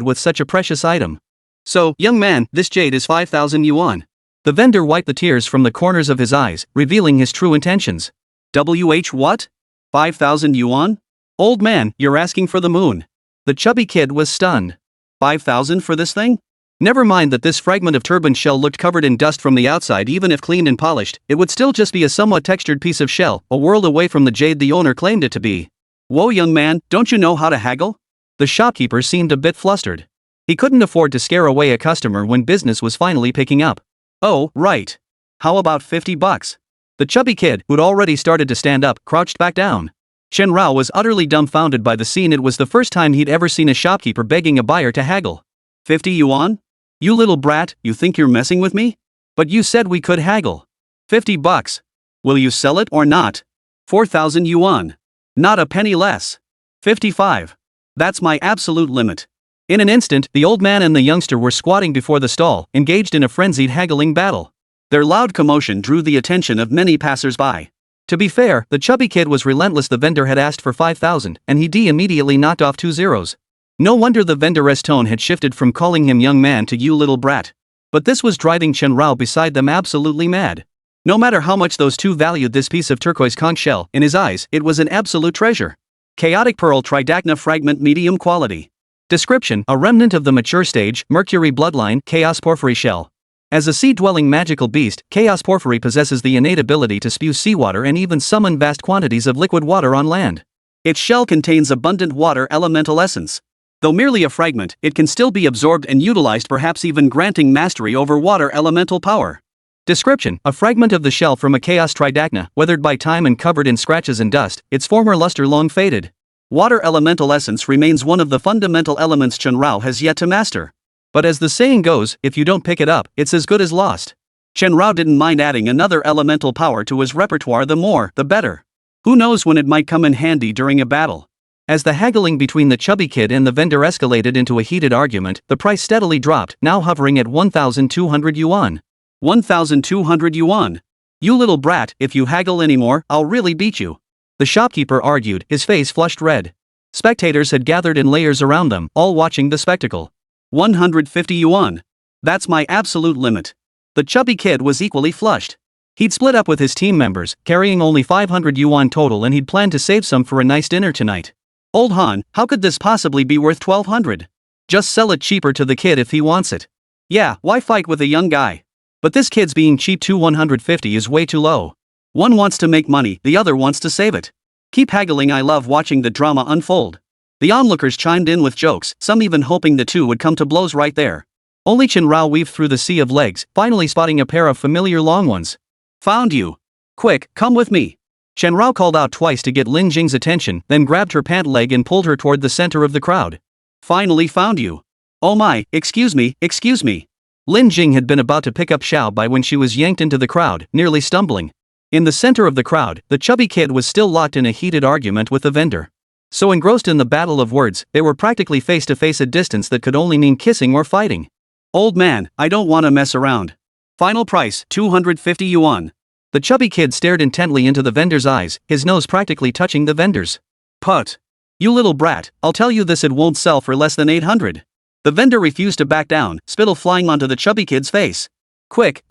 with such a precious item. So, young man, this jade is 5,000 yuan. The vendor wiped the tears from the corners of his eyes, revealing his true intentions. What? 5,000 yuan? Old man, you're asking for the moon. The chubby kid was stunned. 5,000 for this thing? Never mind that this fragment of turban shell looked covered in dust from the outside. Even if cleaned and polished, it would still just be a somewhat textured piece of shell, a world away from the jade the owner claimed it to be. Whoa, young man, don't you know how to haggle? The shopkeeper seemed a bit flustered. He couldn't afford to scare away a customer when business was finally picking up. Oh, right. How about 50 bucks? The chubby kid, who'd already started to stand up, crouched back down. Chen Rao was utterly dumbfounded by the scene. It was the first time he'd ever seen a shopkeeper begging a buyer to haggle. 50 yuan? You little brat, you think you're messing with me? But you said we could haggle. 50 bucks. Will you sell it or not? 4,000 yuan. Not a penny less. 55. That's my absolute limit. In an instant, the old man and the youngster were squatting before the stall, engaged in a frenzied haggling battle. Their loud commotion drew the attention of many passers-by. To be fair, the chubby kid was relentless. The vendor had asked for 5,000, and he immediately knocked off 2 zeros. No wonder the vendor's tone had shifted from calling him young man to you little brat. But this was driving Chen Rao beside them absolutely mad. No matter how much those two valued this piece of turquoise conch shell, in his eyes, it was an absolute treasure. Chaotic pearl tridacna fragment medium quality. Description: a remnant of the mature stage, Mercury bloodline, chaos porphyry shell. As a sea-dwelling magical beast, chaos porphyry possesses the innate ability to spew seawater and even summon vast quantities of liquid water on land. Its shell contains abundant water elemental essence. Though merely a fragment, it can still be absorbed and utilized, perhaps even granting mastery over water elemental power. Description: a fragment of the shell from a chaos tridacna, weathered by time and covered in scratches and dust, its former luster long faded. Water elemental essence remains one of the fundamental elements Chen Rao has yet to master. But as the saying goes, if you don't pick it up, it's as good as lost. Chen Rao didn't mind adding another elemental power to his repertoire. The more, the better. Who knows when it might come in handy during a battle. As the haggling between the chubby kid and the vendor escalated into a heated argument, the price steadily dropped, now hovering at 1,200 yuan. 1,200 yuan. You little brat, if you haggle anymore, I'll really beat you. The shopkeeper argued, his face flushed red. Spectators had gathered in layers around them, all watching the spectacle. 150 yuan. That's my absolute limit. The chubby kid was equally flushed. He'd split up with his team members, carrying only 500 yuan total, and he'd planned to save some for a nice dinner tonight. Old Han, how could this possibly be worth 1,200? Just sell it cheaper to the kid if he wants it. Yeah, why fight with a young guy? But this kid's being cheap too. 150 is way too low. One wants to make money, the other wants to save it. Keep haggling. I love watching the drama unfold. The onlookers chimed in with jokes, some even hoping the two would come to blows right there. Only Chen Rao weaved through the sea of legs, finally spotting a pair of familiar long ones. Found you. Quick, come with me. Chen Rao called out twice to get Lin Jing's attention, then grabbed her pant leg and pulled her toward the center of the crowd. Finally found you. Oh my, excuse me. Lin Jing had been about to pick up Xiao Bai when she was yanked into the crowd, nearly stumbling. In the center of the crowd, the chubby kid was still locked in a heated argument with the vendor. So engrossed in the battle of words, they were practically face to face, a distance that could only mean kissing or fighting. Old man, I don't wanna mess around. Final price, 250 yuan. The chubby kid stared intently into the vendor's eyes, his nose practically touching the vendor's. Put. You little brat, I'll tell you this, it won't sell for less than 800. The vendor refused to back down, spittle flying onto the chubby kid's face. Quick.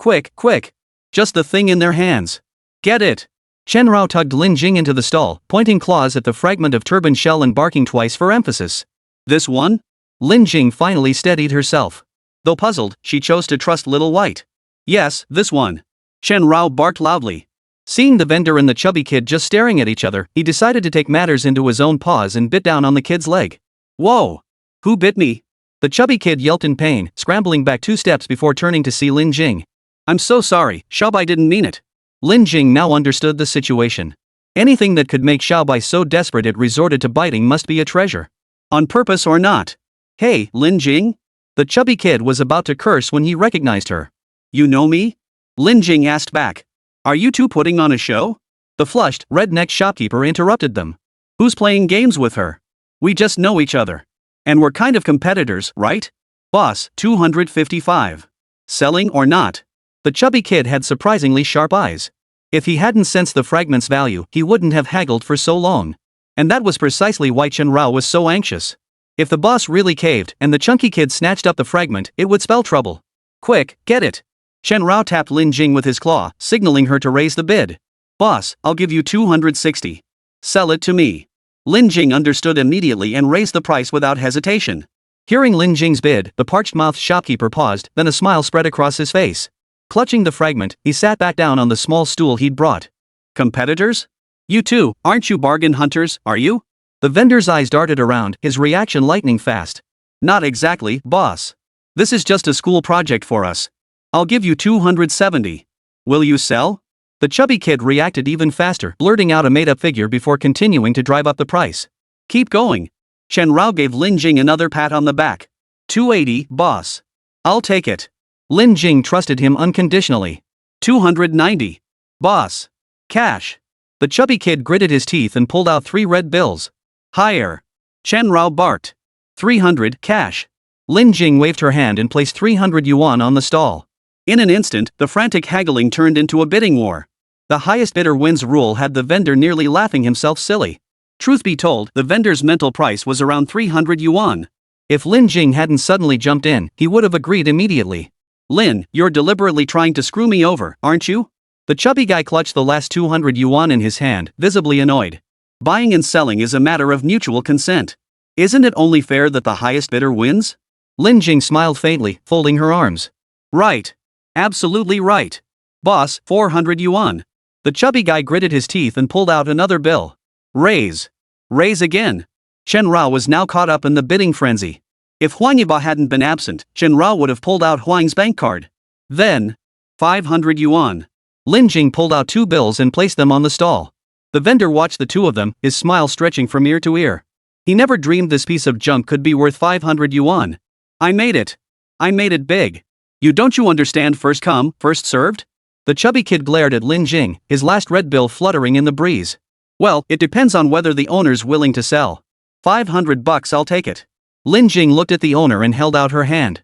Just the thing in their hands. Get it. Chen Rao tugged Lin Jing into the stall, pointing claws at the fragment of turban shell and barking twice for emphasis. This one? Lin Jing finally steadied herself. Though puzzled, she chose to trust Little White. Yes, this one. Chen Rao barked loudly. Seeing the vendor and the chubby kid just staring at each other, he decided to take matters into his own paws and bit down on the kid's leg. Whoa! Who bit me? The chubby kid yelped in pain, scrambling back 2 steps before turning to see Lin Jing. I'm so sorry, Xiao Bai didn't mean it. Lin Jing now understood the situation. Anything that could make Xiao Bai so desperate it resorted to biting must be a treasure. On purpose or not. Hey, Lin Jing? The chubby kid was about to curse when he recognized her. You know me? Lin Jing asked back. Are you two putting on a show? The flushed, red-necked shopkeeper interrupted them. Who's playing games with her? We just know each other. And we're kind of competitors, right? Boss, 255. Selling or not? The chubby kid had surprisingly sharp eyes. If he hadn't sensed the fragment's value, he wouldn't have haggled for so long. And that was precisely why Chen Rao was so anxious. If the boss really caved, and the chunky kid snatched up the fragment, it would spell trouble. Quick, get it. Chen Rao tapped Lin Jing with his claw, signaling her to raise the bid. Boss, I'll give you 260. Sell it to me. Lin Jing understood immediately and raised the price without hesitation. Hearing Lin Jing's bid, the parched-mouthed shopkeeper paused, then a smile spread across his face. Clutching the fragment, he sat back down on the small stool he'd brought. Competitors? You too, aren't you bargain hunters, are you? The vendor's eyes darted around, his reaction lightning fast. Not exactly, boss. This is just a school project for us. I'll give you 270. Will you sell? The chubby kid reacted even faster, blurting out a made-up figure before continuing to drive up the price. Keep going. Chen Rao gave Lin Jing another pat on the back. 280, boss. I'll take it. Lin Jing trusted him unconditionally. 290. Boss. Cash. The chubby kid gritted his teeth and pulled out 3 red bills. Higher. Chen Rao barked. 300, cash. Lin Jing waved her hand and placed 300 yuan on the stall. In an instant, the frantic haggling turned into a bidding war. The highest bidder wins rule had the vendor nearly laughing himself silly. Truth be told, the vendor's mental price was around 300 yuan. If Lin Jing hadn't suddenly jumped in, he would have agreed immediately. Lin, you're deliberately trying to screw me over, aren't you? The chubby guy clutched the last 200 yuan in his hand, visibly annoyed. Buying and selling is a matter of mutual consent. Isn't it only fair that the highest bidder wins? Lin Jing smiled faintly, folding her arms. Right. Absolutely right. Boss, 400 yuan. The chubby guy gritted his teeth and pulled out another bill. Raise. Raise again. Chen Rao was now caught up in the bidding frenzy. If Huang Yiba hadn't been absent, Chen Rao would have pulled out Huang's bank card. Then, 500 yuan. Lin Jing pulled out 2 bills and placed them on the stall. The vendor watched the two of them, his smile stretching from ear to ear. He never dreamed this piece of junk could be worth 500 yuan. I made it. I made it big. Don't you understand first come, first served? The chubby kid glared at Lin Jing, his last red bill fluttering in the breeze. Well, it depends on whether the owner's willing to sell. $500 I'll take it. Lin Jing looked at the owner and held out her hand.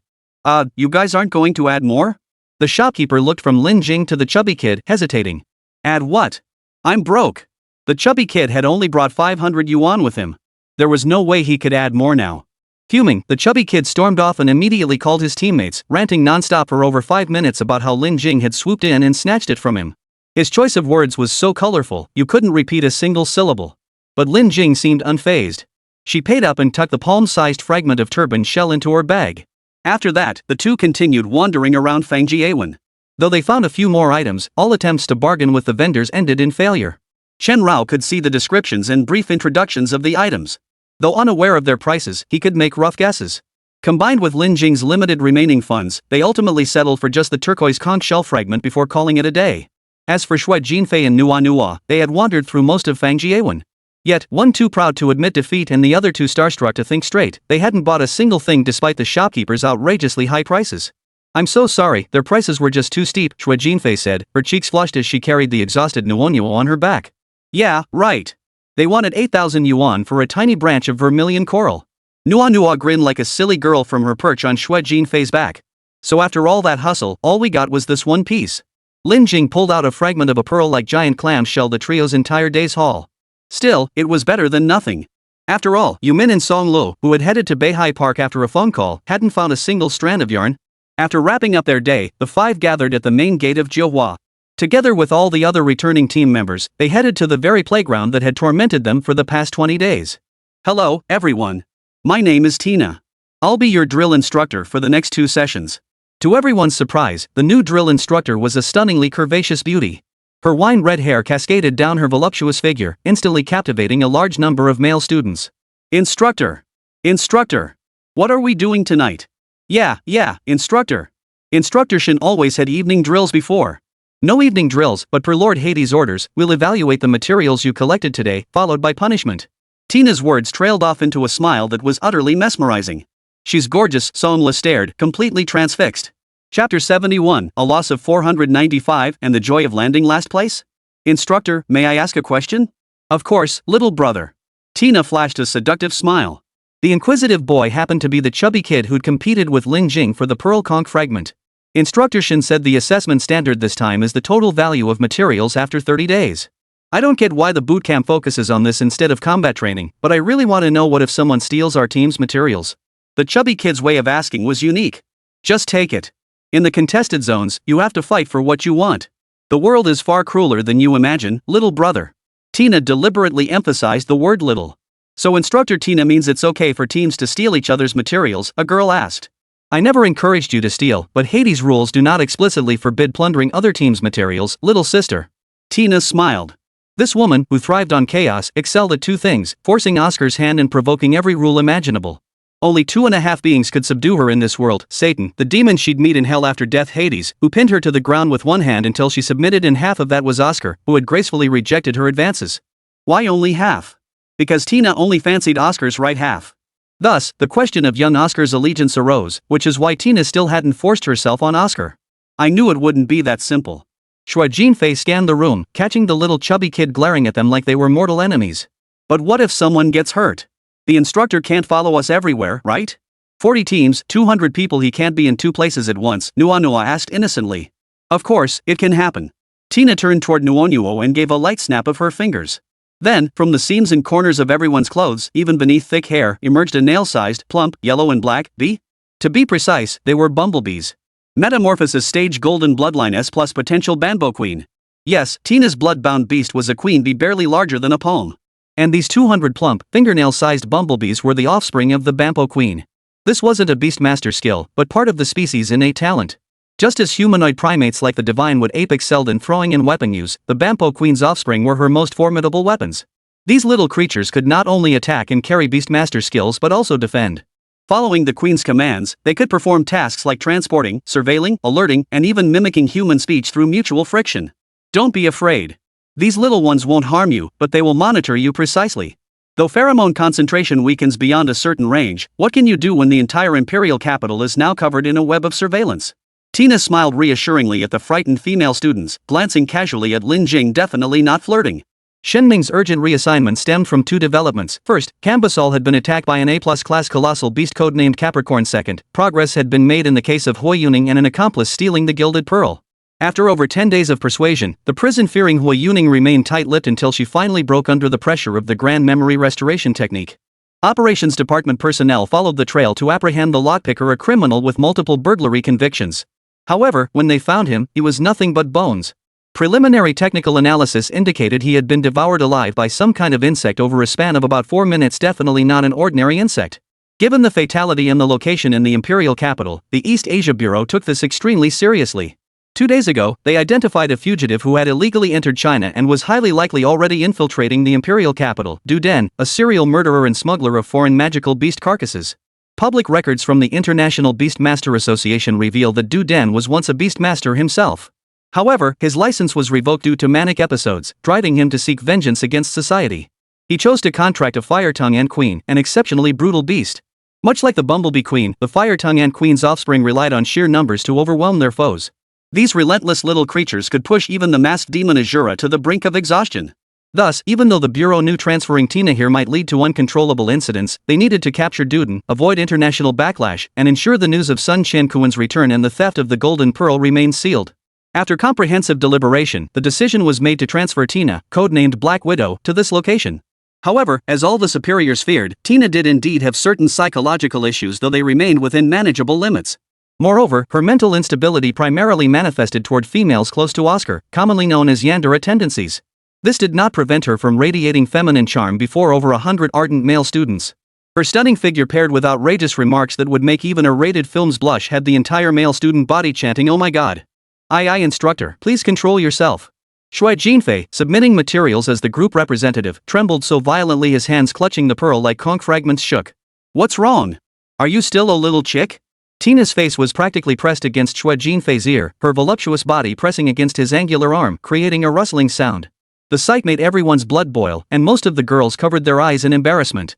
You guys aren't going to add more? The shopkeeper looked from Lin Jing to the chubby kid, hesitating. Add what? I'm broke. The chubby kid had only brought 500 yuan with him. There was no way he could add more now. Fuming, the chubby kid stormed off and immediately called his teammates, ranting nonstop for over 5 minutes about how Lin Jing had swooped in and snatched it from him. His choice of words was so colorful, you couldn't repeat a single syllable. But Lin Jing seemed unfazed. She paid up and tucked the palm-sized fragment of turban shell into her bag. After that, the two continued wandering around Fangjiawen. Though they found a few more items, all attempts to bargain with the vendors ended in failure. Chen Rao could see the descriptions and brief introductions of the items. Though unaware of their prices, he could make rough guesses. Combined with Lin Jing's limited remaining funds, they ultimately settled for just the turquoise conch shell fragment before calling it a day. As for Shui Jinfei and Nuanua, they had wandered through most of Fangjiawen. Yet, one too proud to admit defeat and the other too starstruck to think straight, they hadn't bought a single thing despite the shopkeeper's outrageously high prices. "I'm so sorry, their prices were just too steep," Shui Jinfei said, her cheeks flushed as she carried the exhausted Nuanua on her back. "Yeah, right. They wanted 8,000 yuan for a tiny branch of vermilion coral." Nuanua grinned like a silly girl from her perch on Shui Jinfei's back. "So after all that hustle, all we got was this one piece." Lin Jing pulled out a fragment of a pearl-like giant clam shell the trio's entire day's haul. Still, it was better than nothing. After all, Yumin and Song Lo, who had headed to Beihai Park after a phone call, hadn't found a single strand of yarn. After wrapping up their day, the five gathered at the main gate of Jiuhua. Together with all the other returning team members, they headed to the very playground that had tormented them for the past 20 days. "Hello, everyone. My name is Tina. I'll be your drill instructor for the next 2 sessions." To everyone's surprise, the new drill instructor was a stunningly curvaceous beauty. Her wine-red hair cascaded down her voluptuous figure, instantly captivating a large number of male students. "Instructor! Instructor! What are we doing tonight?" Yeah, instructor. Instructor Shin always had evening drills before. "No evening drills, but per Lord Hades' orders, we'll evaluate the materials you collected today, followed by punishment." Tina's words trailed off into a smile that was utterly mesmerizing. "She's gorgeous," Song stared, completely transfixed. Chapter 71, A Loss of 495 and the Joy of Landing Last Place? "Instructor, may I ask a question?" "Of course, little brother." Tina flashed a seductive smile. The inquisitive boy happened to be the chubby kid who'd competed with Lin Jing for the pearl conch fragment. Instructor Shin said the assessment standard this time is the total value of materials after 30 days. "I don't get why the bootcamp focuses on this instead of combat training, but I really want to know what if someone steals our team's materials." The chubby kid's way of asking was unique. "Just take it. In the contested zones, you have to fight for what you want. The world is far crueler than you imagine, little brother." Tina deliberately emphasized the word little. "So Instructor Tina means it's okay for teams to steal each other's materials?" a girl asked. "I never encouraged you to steal, but Hades' rules do not explicitly forbid plundering other teams' materials, little sister." Tina smiled. This woman, who thrived on chaos, excelled at 2 things, forcing Oscar's hand and provoking every rule imaginable. Only 2.5 beings could subdue her in this world: Satan, the demon she'd meet in hell after death; Hades, who pinned her to the ground with one hand until she submitted, and half of that was Oscar, who had gracefully rejected her advances. Why only half? Because Tina only fancied Oscar's right half. Thus, the question of young Oscar's allegiance arose, which is why Tina still hadn't forced herself on Oscar. "I knew it wouldn't be that simple." Shui Jinfei scanned the room, catching the little chubby kid glaring at them like they were mortal enemies. "But what if someone gets hurt? The instructor can't follow us everywhere, right? 40 teams, 200 people, he can't be in 2 places at once," Nuanua asked innocently. "Of course, it can happen." Tina turned toward Nuanua and gave a light snap of her fingers. Then, from the seams and corners of everyone's clothes, even beneath thick hair, emerged a nail-sized, plump, yellow and black bee. To be precise, they were bumblebees. Metamorphosis stage golden bloodline S plus potential Banbo queen. Yes, Tina's blood-bound beast was a queen bee barely larger than a palm. And these 200 plump, fingernail-sized bumblebees were the offspring of the Banbo queen. This wasn't a beastmaster skill, but part of the species' innate talent. Just as humanoid primates like the divine would ape excelled in throwing and weapon use, the Banpo Queen's offspring were her most formidable weapons. These little creatures could not only attack and carry beastmaster skills but also defend. Following the Queen's commands, they could perform tasks like transporting, surveilling, alerting, and even mimicking human speech through mutual friction. Don't be afraid. These little ones won't harm you, but they will monitor you precisely. Though pheromone concentration weakens beyond a certain range, what can you do when the entire imperial capital is now covered in a web of surveillance? Tina smiled reassuringly at the frightened female students, glancing casually at Lin Jing, definitely not flirting. Shenming's urgent reassignment stemmed from 2 developments. First, Cambasol had been attacked by an A-plus class colossal beast codenamed Capricorn. Second, progress had been made in the case of Hui Yuning and an accomplice stealing the Gilded Pearl. After over 10 days of persuasion, the prison-fearing Hui Yuning remained tight-lipped until she finally broke under the pressure of the Grand Memory Restoration Technique. Operations Department personnel followed the trail to apprehend the lockpicker, a criminal with multiple burglary convictions. However, when they found him, he was nothing but bones. Preliminary technical analysis indicated he had been devoured alive by some kind of insect over a span of about 4 minutes, definitely not an ordinary insect. Given the fatality and the location in the imperial capital, the East Asia Bureau took this extremely seriously. 2 days ago, they identified a fugitive who had illegally entered China and was highly likely already infiltrating the imperial capital, Du Den, a serial murderer and smuggler of foreign magical beast carcasses. Public records from the International Beastmaster Association reveal that Du Den was once a beastmaster himself. However, his license was revoked due to manic episodes, driving him to seek vengeance against society. He chose to contract a Fire-Tongue Ant Queen, an exceptionally brutal beast. Much like the Bumblebee Queen, the Fire-Tongue Ant Queen's offspring relied on sheer numbers to overwhelm their foes. These relentless little creatures could push even the masked demon Azura to the brink of exhaustion. Thus, even though the Bureau knew transferring Tina here might lead to uncontrollable incidents, they needed to capture Duden, avoid international backlash, and ensure the news of Sun Chankuan's return and the theft of the Golden Pearl remained sealed. After comprehensive deliberation, the decision was made to transfer Tina, codenamed Black Widow, to this location. However, as all the superiors feared, Tina did indeed have certain psychological issues, though they remained within manageable limits. Moreover, her mental instability primarily manifested toward females close to Oscar, commonly known as Yandere tendencies. This did not prevent her from radiating feminine charm before over 100 ardent male students. Her stunning figure paired with outrageous remarks that would make even R-rated films blush had the entire male student body chanting, "Oh my god. Aye instructor, please control yourself." Shui Jinfei, submitting materials as the group representative, trembled so violently his hands clutching the pearl like conch fragments shook. "What's wrong? Are you still a little chick?" Tina's face was practically pressed against Shui Jinfei's ear, her voluptuous body pressing against his angular arm, creating a rustling sound. The sight made everyone's blood boil, and most of the girls covered their eyes in embarrassment.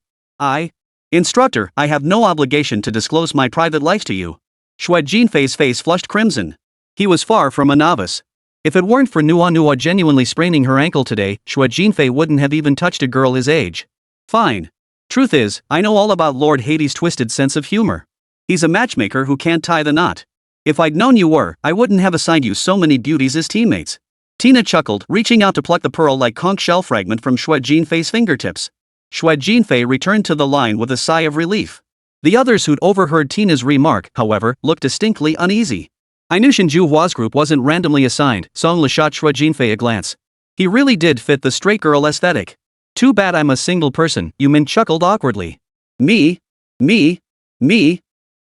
Instructor, I have no obligation to disclose my private life to you." Shui Jinfei's face flushed crimson. He was far from a novice. If it weren't for Nua genuinely spraining her ankle today, Shui Jinfei wouldn't have even touched a girl his age. "Fine. Truth is, I know all about Lord Hades' twisted sense of humor. He's a matchmaker who can't tie the knot. If I'd known you were, I wouldn't have assigned you so many beauties as teammates." Tina chuckled, reaching out to pluck the pearl like conch shell fragment from Shui Jinfei's fingertips. Shui Jinfei returned to the line with a sigh of relief. The others who'd overheard Tina's remark, however, looked distinctly uneasy. I knew Shinju Hua's group wasn't randomly assigned, Song shot Shui Jinfei a glance. He really did fit the straight girl aesthetic. "Too bad I'm a single person," Yumin chuckled awkwardly. Me?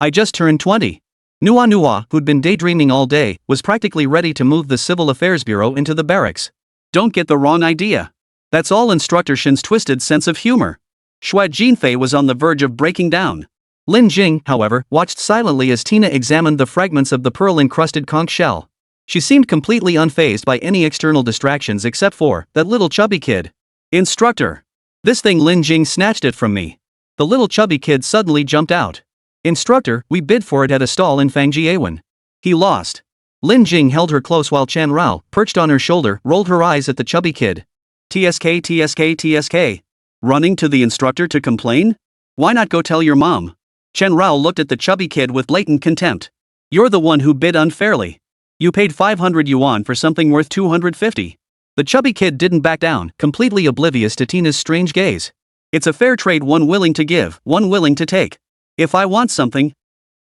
I just turned 20. Nua, who'd been daydreaming all day, was practically ready to move the Civil Affairs Bureau into the barracks. Don't get the wrong idea. That's all Instructor Shin's twisted sense of humor. Shui Jinfei was on the verge of breaking down. Lin Jing, however, watched silently as Tina examined the fragments of the pearl-encrusted conch shell. She seemed completely unfazed by any external distractions except for that little chubby kid. "Instructor! This thing!" Lin Jing snatched it from me. The little chubby kid suddenly jumped out. "Instructor, we bid for it at a stall in Fangjiawen. He lost." Lin Jing held her close while Chen Rao, perched on her shoulder, rolled her eyes at the chubby kid. TSK. Running to the instructor to complain? Why not go tell your mom?" Chen Rao looked at the chubby kid with blatant contempt. "You're the one who bid unfairly. You paid 500 yuan for something worth 250. The chubby kid didn't back down, completely oblivious to Tina's strange gaze. "It's a fair trade, one willing to give, one willing to take. If I want something,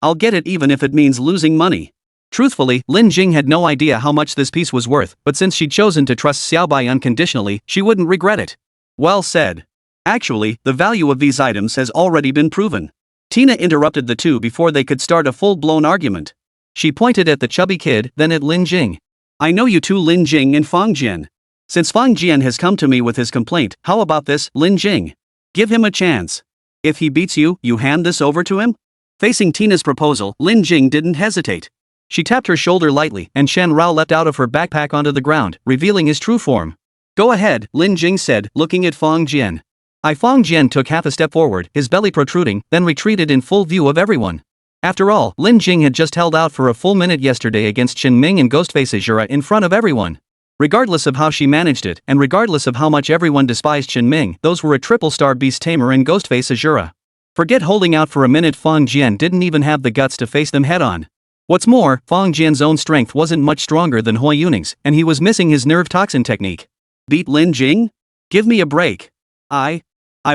I'll get it even if it means losing money." Truthfully, Lin Jing had no idea how much this piece was worth, but since she'd chosen to trust Xiaobai unconditionally, she wouldn't regret it. Well said. Actually, the value of these items has already been proven. Tina interrupted the two before they could start a full-blown argument. She pointed at the chubby kid, then at Lin Jing. "I know you two, Lin Jing and Fang Jian. Since Fang Jian has come to me with his complaint, how about this, Lin Jing? Give him a chance. If he beats you, you hand this over to him?" Facing Tina's proposal, Lin Jing didn't hesitate. She tapped her shoulder lightly, and Shen Rao leapt out of her backpack onto the ground, revealing his true form. "Go ahead," Lin Jing said, looking at Fang Jian. Fang Jian took half a step forward, his belly protruding, then retreated in full view of everyone. After all, Lin Jing had just held out for a full minute yesterday against Qin Ming and Ghostface Azura in front of everyone. Regardless of how she managed it, and regardless of how much everyone despised Qin Ming, those were a triple-star beast tamer and Ghostface Azura. Forget holding out for a minute, Fang Jian didn't even have the guts to face them head-on. What's more, Fang Jian's own strength wasn't much stronger than Hui Yuning's, and he was missing his nerve toxin technique. "Beat Lin Jing? Give me a break. I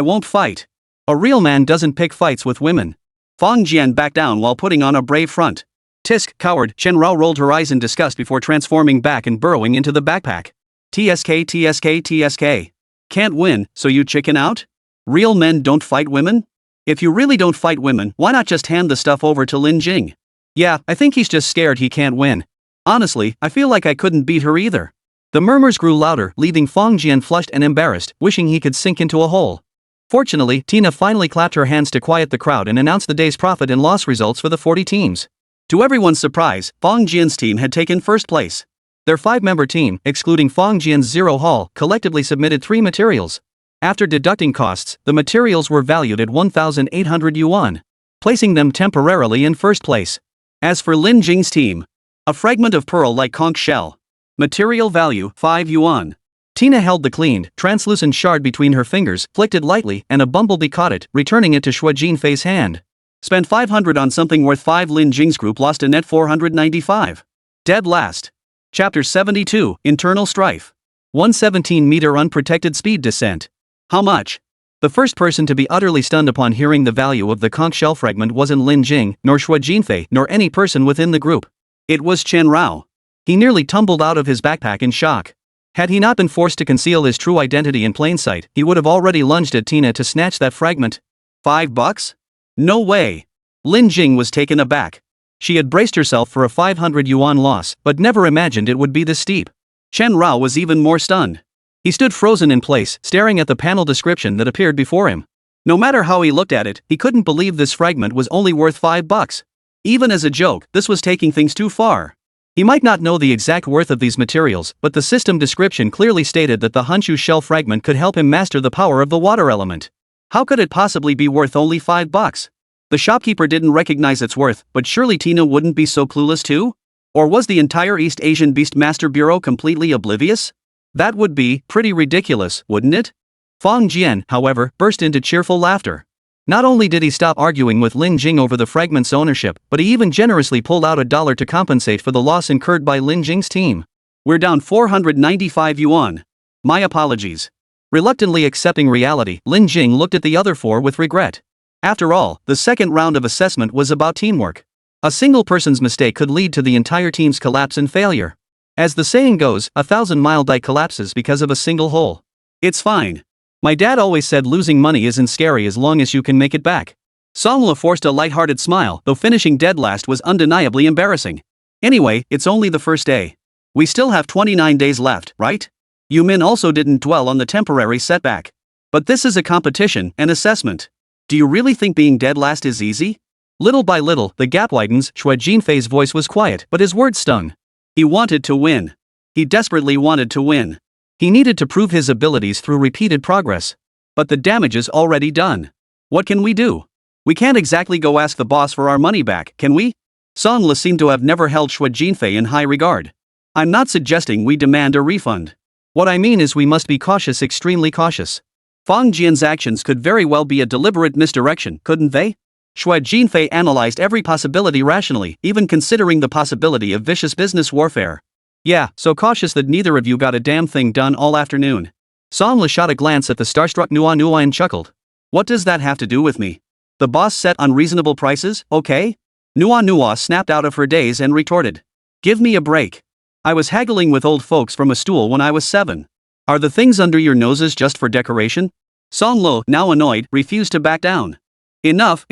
won't fight. A real man doesn't pick fights with women." Fang Jian backed down while putting on a brave front. "Tisk, coward," Chen Rao rolled her eyes in disgust before transforming back and burrowing into the backpack. TSK. Can't win, so you chicken out? Real men don't fight women? If you really don't fight women, why not just hand the stuff over to Lin Jing? Yeah, I think he's just scared he can't win. Honestly, I feel like I couldn't beat her either. The murmurs grew louder, leaving Fang Jian flushed and embarrassed, wishing he could sink into a hole. Fortunately, Tina finally clapped her hands to quiet the crowd and announced the day's profit and loss results for the 40 teams. To everyone's surprise, Fong Jian's team had taken first place. Their 5-member team, excluding Fong Jian's Zero Hall, collectively submitted 3 materials. After deducting costs, the materials were valued at 1,800 yuan, placing them temporarily in first place. As for Lin Jing's team, a fragment of pearl-like conch shell. Material value 5 yuan. Tina held the cleaned, translucent shard between her fingers, flicked it lightly, and a bumblebee caught it, returning it to Xue Jinfei's hand. Spent 500 on something worth 5. Lin Jing's group lost a net 495. Dead last. Chapter 72, Internal Strife. 117-meter unprotected speed descent. How much? The first person to be utterly stunned upon hearing the value of the conch shell fragment wasn't Lin Jing, nor Xue Jinfei, nor any person within the group. It was Chen Rao. He nearly tumbled out of his backpack in shock. Had he not been forced to conceal his true identity in plain sight, he would have already lunged at Tina to snatch that fragment. $5? No way. Lin Jing was taken aback. She had braced herself for a 500 yuan loss, but never imagined it would be this steep. Chen Rao was even more stunned. He stood frozen in place, staring at the panel description that appeared before him. No matter how he looked at it, he couldn't believe this fragment was only worth $5. Even as a joke, this was taking things too far. He might not know the exact worth of these materials, but the system description clearly stated that the Honshu shell fragment could help him master the power of the water element. How could it possibly be worth only $5? The shopkeeper didn't recognize its worth, but surely Tina wouldn't be so clueless too? Or was the entire East Asian Beast Master Bureau completely oblivious? That would be pretty ridiculous, wouldn't it? Fong Jian, however, burst into cheerful laughter. Not only did he stop arguing with Lin Jing over the fragment's ownership, but he even generously pulled out $1 to compensate for the loss incurred by Lin Jing's team. We're down 495 yuan. My apologies. Reluctantly accepting reality, Lin Jing looked at the other 4 with regret. After all, the second round of assessment was about teamwork. A single person's mistake could lead to the entire team's collapse and failure. As the saying goes, 1,000-mile dike collapses because of a single hole. It's fine. My dad always said losing money isn't scary as long as you can make it back. Songla forced a light-hearted smile, though finishing dead last was undeniably embarrassing. Anyway, it's only the first day. We still have 29 days left, right? Yumin also didn't dwell on the temporary setback. But this is a competition, an assessment. Do you really think being dead last is easy? Little by little, the gap widens. Xue Jinfei's voice was quiet, but his words stung. He wanted to win. He desperately wanted to win. He needed to prove his abilities through repeated progress. But the damage is already done. What can we do? We can't exactly go ask the boss for our money back, can we? Songla seemed to have never held Xue Jinfei in high regard. I'm not suggesting we demand a refund. What I mean is we must be cautious, extremely cautious. Fong Jian's actions could very well be a deliberate misdirection, couldn't they? Xue Jinfei analyzed every possibility rationally, even considering the possibility of vicious business warfare. Yeah, so cautious that neither of you got a damn thing done all afternoon. Songla shot a glance at the starstruck Nua and chuckled. What does that have to do with me? The boss set unreasonable prices, okay? Nua snapped out of her daze and retorted. Give me a break. I was haggling with old folks from a stool when I was 7. Are the things under your noses just for decoration? Songlo, now annoyed, refused to back down. Enough.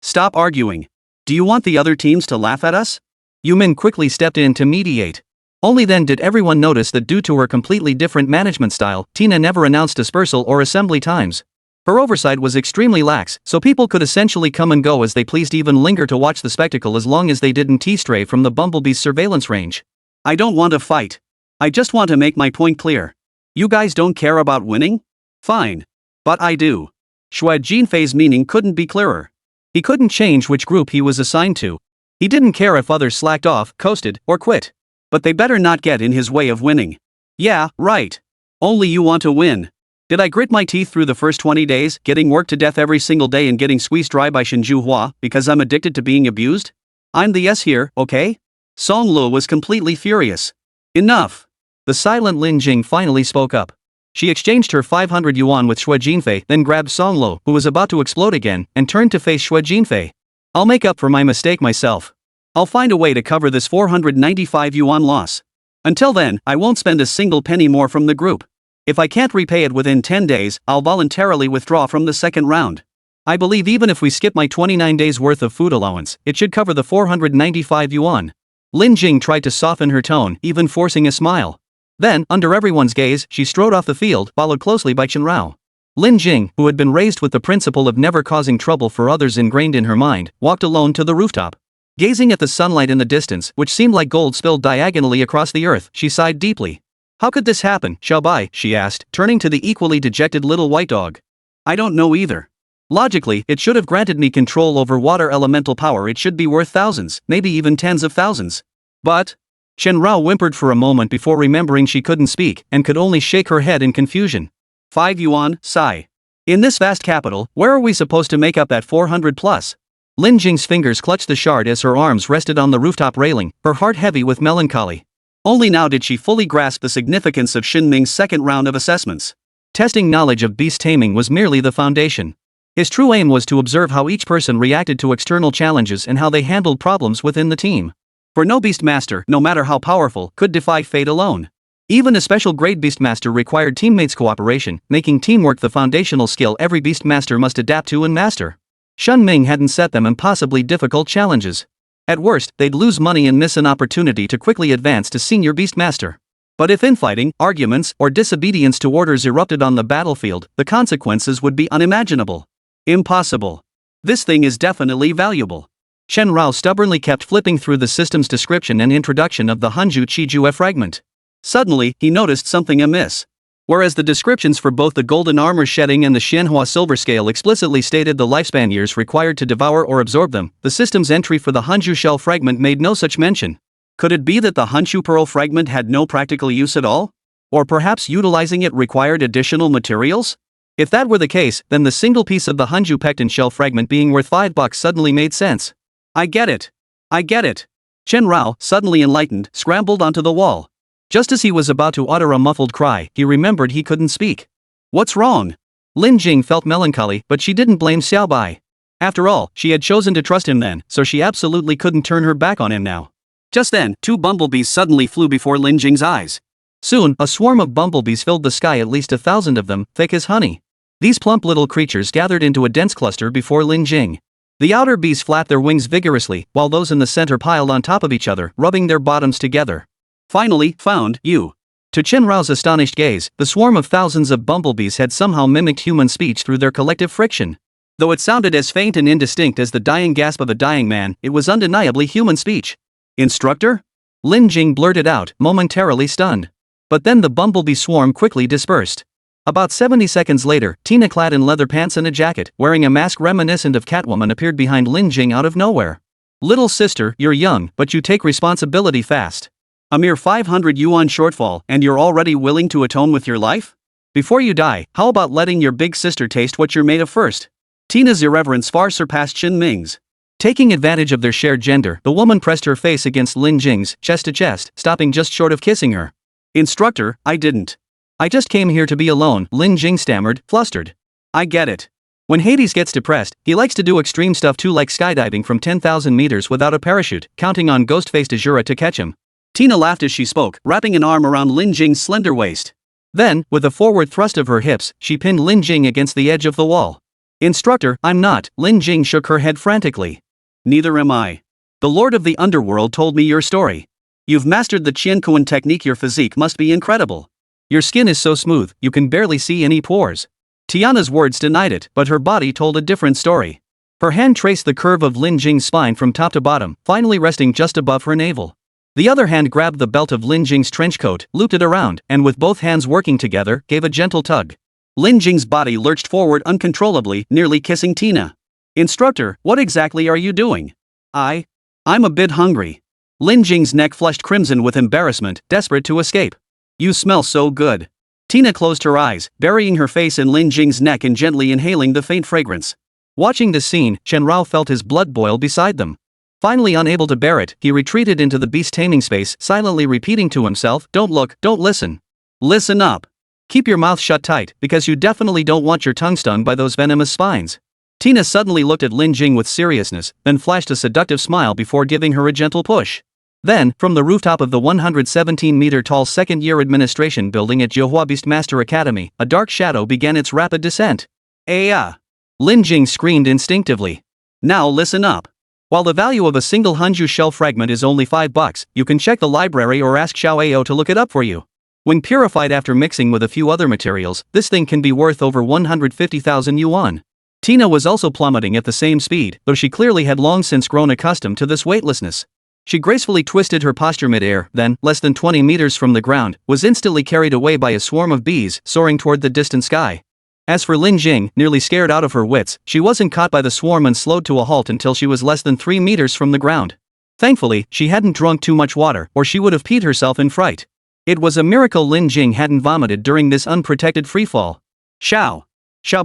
Stop arguing. Do you want the other teams to laugh at us? Yumin quickly stepped in to mediate. Only then did everyone notice that due to her completely different management style, Tina never announced dispersal or assembly times. Her oversight was extremely lax, so people could essentially come and go as they pleased, even linger to watch the spectacle as long as they didn't stray from the bumblebee's surveillance range. I don't want to fight. I just want to make my point clear. You guys don't care about winning? Fine. But I do. Xue Jinfei's meaning couldn't be clearer. He couldn't change which group he was assigned to. He didn't care if others slacked off, coasted, or quit. But they better not get in his way of winning. Yeah, right. Only you want to win. Did I grit my teeth through the first 20 days, getting worked to death every single day and getting squeezed dry by Shinju Hua, because I'm addicted to being abused? I'm the S here, okay? Song Lu was completely furious. Enough. The silent Lin Jing finally spoke up. She exchanged her 500 yuan with Xue Jinfei, then grabbed Song Lu, who was about to explode again, and turned to face Xue Jinfei. I'll make up for my mistake myself. I'll find a way to cover this 495 yuan loss. Until then, I won't spend a single penny more from the group. If I can't repay it within 10 days, I'll voluntarily withdraw from the second round. I believe even if we skip my 29 days worth of food allowance, it should cover the 495 yuan. Lin Jing tried to soften her tone, even forcing a smile. Then, under everyone's gaze, she strode off the field, followed closely by Chen Rao. Lin Jing, who had been raised with the principle of never causing trouble for others ingrained in her mind, walked alone to the rooftop. Gazing at the sunlight in the distance, which seemed like gold spilled diagonally across the earth, she sighed deeply. How could this happen, Xiaobai? She asked, turning to the equally dejected little white dog. I don't know either. Logically, it should have granted me control over water elemental power. It should be worth thousands, maybe even tens of thousands. But... Shen Rao whimpered for a moment before remembering she couldn't speak, and could only shake her head in confusion. 5 yuan, sigh. In this vast capital, where are we supposed to make up that 400 plus? Lin Jing's fingers clutched the shard as her arms rested on the rooftop railing, her heart heavy with melancholy. Only now did she fully grasp the significance of Xin Ming's second round of assessments. Testing knowledge of beast taming was merely the foundation. His true aim was to observe how each person reacted to external challenges and how they handled problems within the team. For no beast master, no matter how powerful, could defy fate alone. Even a special grade beastmaster required teammates' cooperation, making teamwork the foundational skill every beastmaster must adapt to and master. Shen Ming hadn't set them impossibly difficult challenges. At worst, they'd lose money and miss an opportunity to quickly advance to senior beastmaster. But if infighting, arguments, or disobedience to orders erupted on the battlefield, the consequences would be unimaginable. Impossible. This thing is definitely valuable. Shen Rao stubbornly kept flipping through the system's description and introduction of the Hanju Chijue fragment. Suddenly, he noticed something amiss. Whereas the descriptions for both the golden armor shedding and the Xianhua silver scale explicitly stated the lifespan years required to devour or absorb them, the system's entry for the Hanju shell fragment made no such mention. Could it be that the Hanju pearl fragment had no practical use at all? Or perhaps utilizing it required additional materials? If that were the case, then the single piece of the Hanju pectin shell fragment being worth $5 suddenly made sense. I get it. I get it. Chen Rao, suddenly enlightened, scrambled onto the wall. Just as he was about to utter a muffled cry, he remembered he couldn't speak. What's wrong? Lin Jing felt melancholy, but she didn't blame Xiaobai. After all, she had chosen to trust him then, so she absolutely couldn't turn her back on him now. Just then, 2 bumblebees suddenly flew before Lin Jing's eyes. Soon, a swarm of bumblebees filled the sky, at least 1,000 of them, thick as honey. These plump little creatures gathered into a dense cluster before Lin Jing. The outer bees flapped their wings vigorously, while those in the center piled on top of each other, rubbing their bottoms together. Finally, found you. To Chen Rao's astonished gaze, the swarm of thousands of bumblebees had somehow mimicked human speech through their collective friction. Though it sounded as faint and indistinct as the dying gasp of a dying man, it was undeniably human speech. Instructor? Lin Jing blurted out, momentarily stunned. But then the bumblebee swarm quickly dispersed. About 70 seconds later, Tina, clad in leather pants and a jacket, wearing a mask reminiscent of Catwoman, appeared behind Lin Jing out of nowhere. Little sister, you're young, but you take responsibility fast. A mere 500 yuan shortfall, and you're already willing to atone with your life? Before you die, how about letting your big sister taste what you're made of first? Tina's irreverence far surpassed Xin Ming's. Taking advantage of their shared gender, the woman pressed her face against Lin Jing's, chest to chest, stopping just short of kissing her. Instructor, I didn't. I just came here to be alone, Lin Jing stammered, flustered. I get it. When Hades gets depressed, he likes to do extreme stuff too, like skydiving from 10,000 meters without a parachute, counting on ghost-faced Azura to catch him. Tina laughed as she spoke, wrapping an arm around Lin Jing's slender waist. Then, with a forward thrust of her hips, she pinned Lin Jing against the edge of the wall. Instructor, I'm not. Lin Jing shook her head frantically. Neither am I. The Lord of the Underworld told me your story. You've mastered the Qiankuan technique. Your physique must be incredible. Your skin is so smooth, you can barely see any pores. Tiana's words denied it, but her body told a different story. Her hand traced the curve of Lin Jing's spine from top to bottom, finally resting just above her navel. The other hand grabbed the belt of Lin Jing's trench coat, looped it around, and with both hands working together, gave a gentle tug. Lin Jing's body lurched forward uncontrollably, nearly kissing Tina. Instructor, what exactly are you doing? I'm a bit hungry. Lin Jing's neck flushed crimson with embarrassment, desperate to escape. You smell so good. Tina closed her eyes, burying her face in Lin Jing's neck and gently inhaling the faint fragrance. Watching this scene, Chen Rao felt his blood boil beside them. Finally unable to bear it, he retreated into the beast taming space, silently repeating to himself, don't look, don't listen. Listen up. Keep your mouth shut tight, because you definitely don't want your tongue stung by those venomous spines. Tina suddenly looked at Lin Jing with seriousness, then flashed a seductive smile before giving her a gentle push. Then, from the rooftop of the 117-meter-tall second-year administration building at Johua Beastmaster Academy, a dark shadow began its rapid descent. Lin Jing screamed instinctively. Now listen up. While the value of a single Hanju shell fragment is only $5, you can check the library or ask Xiao Ao to look it up for you. When purified after mixing with a few other materials, this thing can be worth over 150,000 yuan. Tina was also plummeting at the same speed, though she clearly had long since grown accustomed to this weightlessness. She gracefully twisted her posture mid-air, then, less than 20 meters from the ground, was instantly carried away by a swarm of bees soaring toward the distant sky. As for Lin Jing, nearly scared out of her wits, she wasn't caught by the swarm and slowed to a halt until she was less than 3 meters from the ground. Thankfully, she hadn't drunk too much water, or she would have peed herself in fright. It was a miracle Lin Jing hadn't vomited during this unprotected freefall. Xiao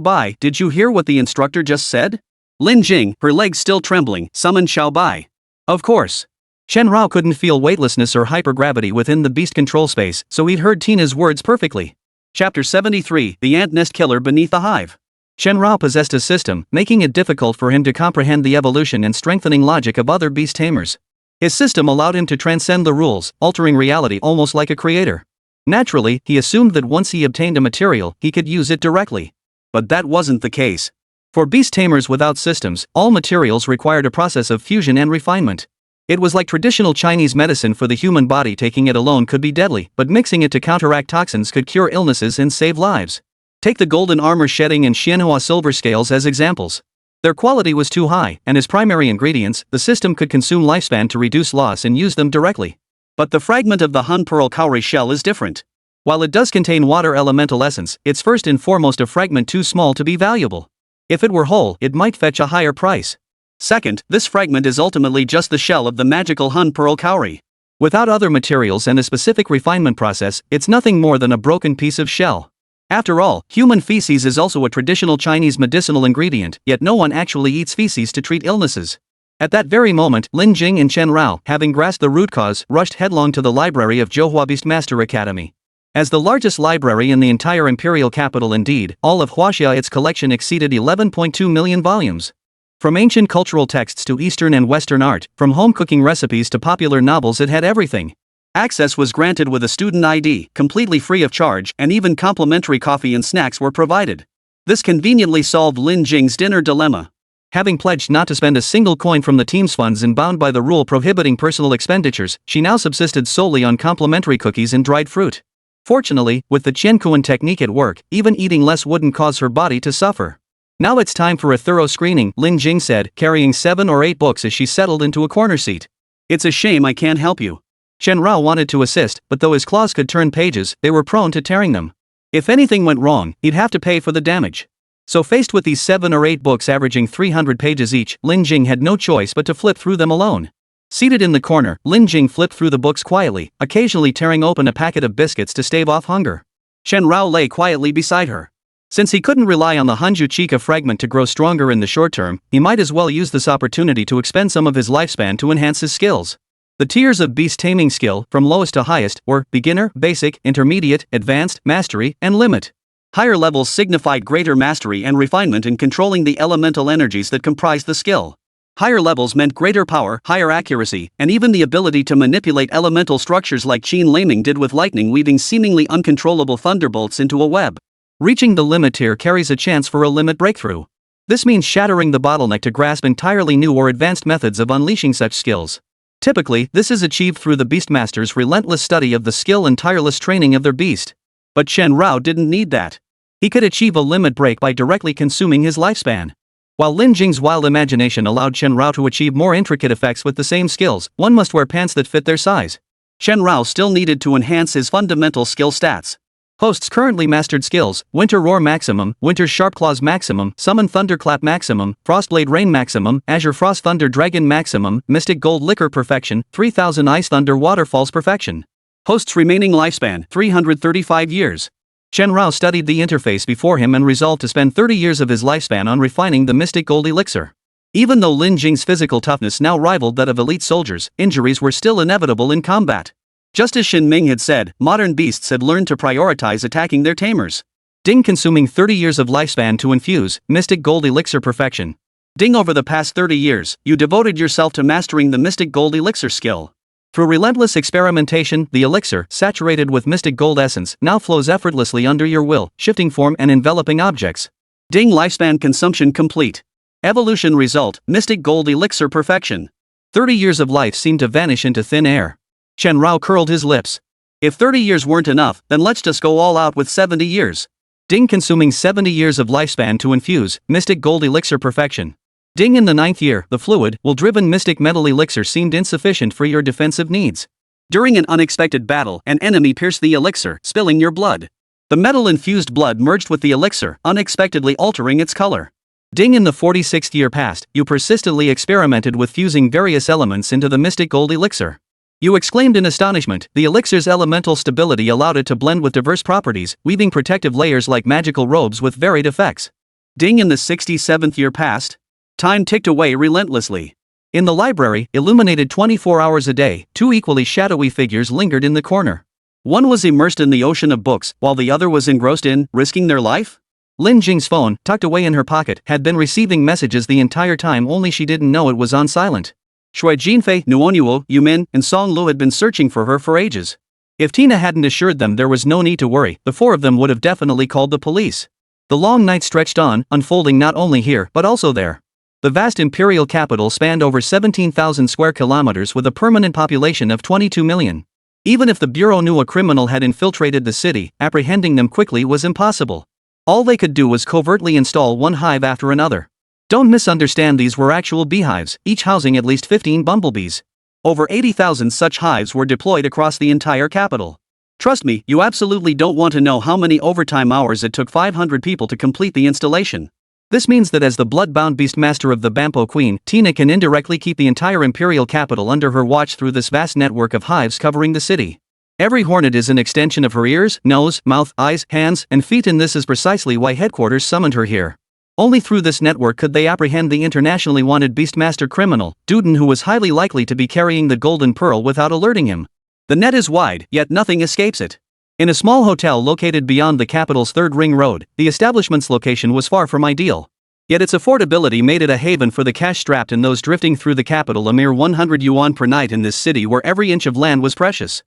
Bai, did you hear what the instructor just said? Lin Jing, her legs still trembling, summoned Xiao Bai. Of course. Chen Rao couldn't feel weightlessness or hypergravity within the beast control space, so he'd heard Tina's words perfectly. Chapter 73, The Ant Nest Killer Beneath the Hive. Chen Rao possessed a system, making it difficult for him to comprehend the evolution and strengthening logic of other beast tamers. His system allowed him to transcend the rules, altering reality almost like a creator. Naturally, he assumed that once he obtained a material, he could use it directly. But that wasn't the case. For beast tamers without systems, all materials required a process of fusion and refinement. It was like traditional Chinese medicine for the human body. Taking it alone could be deadly, but mixing it to counteract toxins could cure illnesses and save lives. Take the golden armor shedding and Xianhua silver scales as examples. Their quality was too high, and as primary ingredients, the system could consume lifespan to reduce loss and use them directly. But the fragment of the Hun Pearl Cowrie shell is different. While it does contain water elemental essence, it's first and foremost a fragment too small to be valuable. If it were whole, it might fetch a higher price. Second, this fragment is ultimately just the shell of the magical Hun Pearl Cowrie. Without other materials and a specific refinement process, it's nothing more than a broken piece of shell. After all, human feces is also a traditional Chinese medicinal ingredient, yet no one actually eats feces to treat illnesses. At that very moment, Lin Jing and Chen Rao, having grasped the root cause, rushed headlong to the library of Zhouhua Beastmaster Academy. As the largest library in the entire imperial capital, indeed, all of Huaxia, its collection exceeded 11.2 million volumes. From ancient cultural texts to Eastern and Western art, from home cooking recipes to popular novels, it had everything. Access was granted with a student ID, completely free of charge, and even complimentary coffee and snacks were provided. This conveniently solved Lin Jing's dinner dilemma. Having pledged not to spend a single coin from the team's funds and bound by the rule prohibiting personal expenditures, she now subsisted solely on complimentary cookies and dried fruit. Fortunately, with the Qiankuan technique at work, even eating less wouldn't cause her body to suffer. Now it's time for a thorough screening, Lin Jing said, carrying 7 or 8 books as she settled into a corner seat. It's a shame I can't help you. Chen Rao wanted to assist, but though his claws could turn pages, they were prone to tearing them. If anything went wrong, he'd have to pay for the damage. So faced with these 7 or 8 books averaging 300 pages each, Lin Jing had no choice but to flip through them alone. Seated in the corner, Lin Jing flipped through the books quietly, occasionally tearing open a packet of biscuits to stave off hunger. Chen Rao lay quietly beside her. Since he couldn't rely on the Hanju Chica fragment to grow stronger in the short term, he might as well use this opportunity to expend some of his lifespan to enhance his skills. The tiers of beast taming skill, from lowest to highest, were beginner, basic, intermediate, advanced, mastery, and limit. Higher levels signified greater mastery and refinement in controlling the elemental energies that comprised the skill. Higher levels meant greater power, higher accuracy, and even the ability to manipulate elemental structures like Qin Laming did with lightning, weaving seemingly uncontrollable thunderbolts into a web. Reaching the limit tier carries a chance for a limit breakthrough. This means shattering the bottleneck to grasp entirely new or advanced methods of unleashing such skills. Typically, this is achieved through the Beastmaster's relentless study of the skill and tireless training of their beast. But Chen Rao didn't need that. He could achieve a limit break by directly consuming his lifespan. While Lin Jing's wild imagination allowed Chen Rao to achieve more intricate effects with the same skills, one must wear pants that fit their size. Chen Rao still needed to enhance his fundamental skill stats. Hosts currently mastered skills: Winter Roar Maximum, Winter Sharp Claws Maximum, Summon Thunderclap Maximum, Frostblade Rain Maximum, Azure Frost Thunder Dragon Maximum, Mystic Gold Liquor Perfection, 3000 Ice Thunder Waterfalls Perfection. Hosts' remaining lifespan, 335 years. Chen Rao studied the interface before him and resolved to spend 30 years of his lifespan on refining the Mystic Gold Elixir. Even though Lin Jing's physical toughness now rivaled that of elite soldiers, injuries were still inevitable in combat. Just as Xin Ming had said, modern beasts had learned to prioritize attacking their tamers. Ding, consuming 30 years of lifespan to infuse Mystic Gold Elixir Perfection. Ding, over the past 30 years, you devoted yourself to mastering the Mystic Gold Elixir skill. Through relentless experimentation, the elixir, saturated with Mystic Gold essence, now flows effortlessly under your will, shifting form and enveloping objects. Ding, lifespan consumption complete. Evolution result, Mystic Gold Elixir Perfection. 30 years of life seemed to vanish into thin air. Chen Rao curled his lips. If 30 years weren't enough, then let's just go all out with 70 years. Ding, consuming 70 years of lifespan to infuse mystic gold elixir perfection. Ding, in the 9th year, the fluid, will-driven mystic metal elixir seemed insufficient for your defensive needs. During an unexpected battle, an enemy pierced the elixir, spilling your blood. The metal-infused blood merged with the elixir, unexpectedly altering its color. Ding, in the 46th year past, you persistently experimented with fusing various elements into the mystic gold elixir. You exclaimed in astonishment. The elixir's elemental stability allowed it to blend with diverse properties, weaving protective layers like magical robes with varied effects. Ding, in the 67th year past. Time ticked away relentlessly. In the library, illuminated 24 hours a day, two equally shadowy figures lingered in the corner. One was immersed in the ocean of books, while the other was engrossed in, risking their life? Lin Jing's phone, tucked away in her pocket, had been receiving messages the entire time, only she didn't know it was on silent. Shui Jinfei, Nuonyuo, Yumin, and Song Lu had been searching for her for ages. If Tina hadn't assured them there was no need to worry, the four of them would have definitely called the police. The long night stretched on, unfolding not only here but also there. The vast imperial capital spanned over 17,000 square kilometers with a permanent population of 22 million. Even if the bureau knew a criminal had infiltrated the city, apprehending them quickly was impossible. All they could do was covertly install one hive after another. Don't misunderstand, these were actual beehives, each housing at least 15 bumblebees. Over 80,000 such hives were deployed across the entire capital. Trust me, you absolutely don't want to know how many overtime hours it took 500 people to complete the installation. This means that as the blood-bound beastmaster of the Bampo Queen, Tina can indirectly keep the entire imperial capital under her watch through this vast network of hives covering the city. Every hornet is an extension of her ears, nose, mouth, eyes, hands, and feet, and this is precisely why headquarters summoned her here. Only through this network could they apprehend the internationally wanted beastmaster criminal, Duden, who was highly likely to be carrying the golden pearl without alerting him. The net is wide, yet nothing escapes it. In a small hotel located beyond the capital's third ring road, the establishment's location was far from ideal. Yet its affordability made it a haven for the cash-strapped and those drifting through the capital, a mere 100 yuan per night in this city where every inch of land was precious.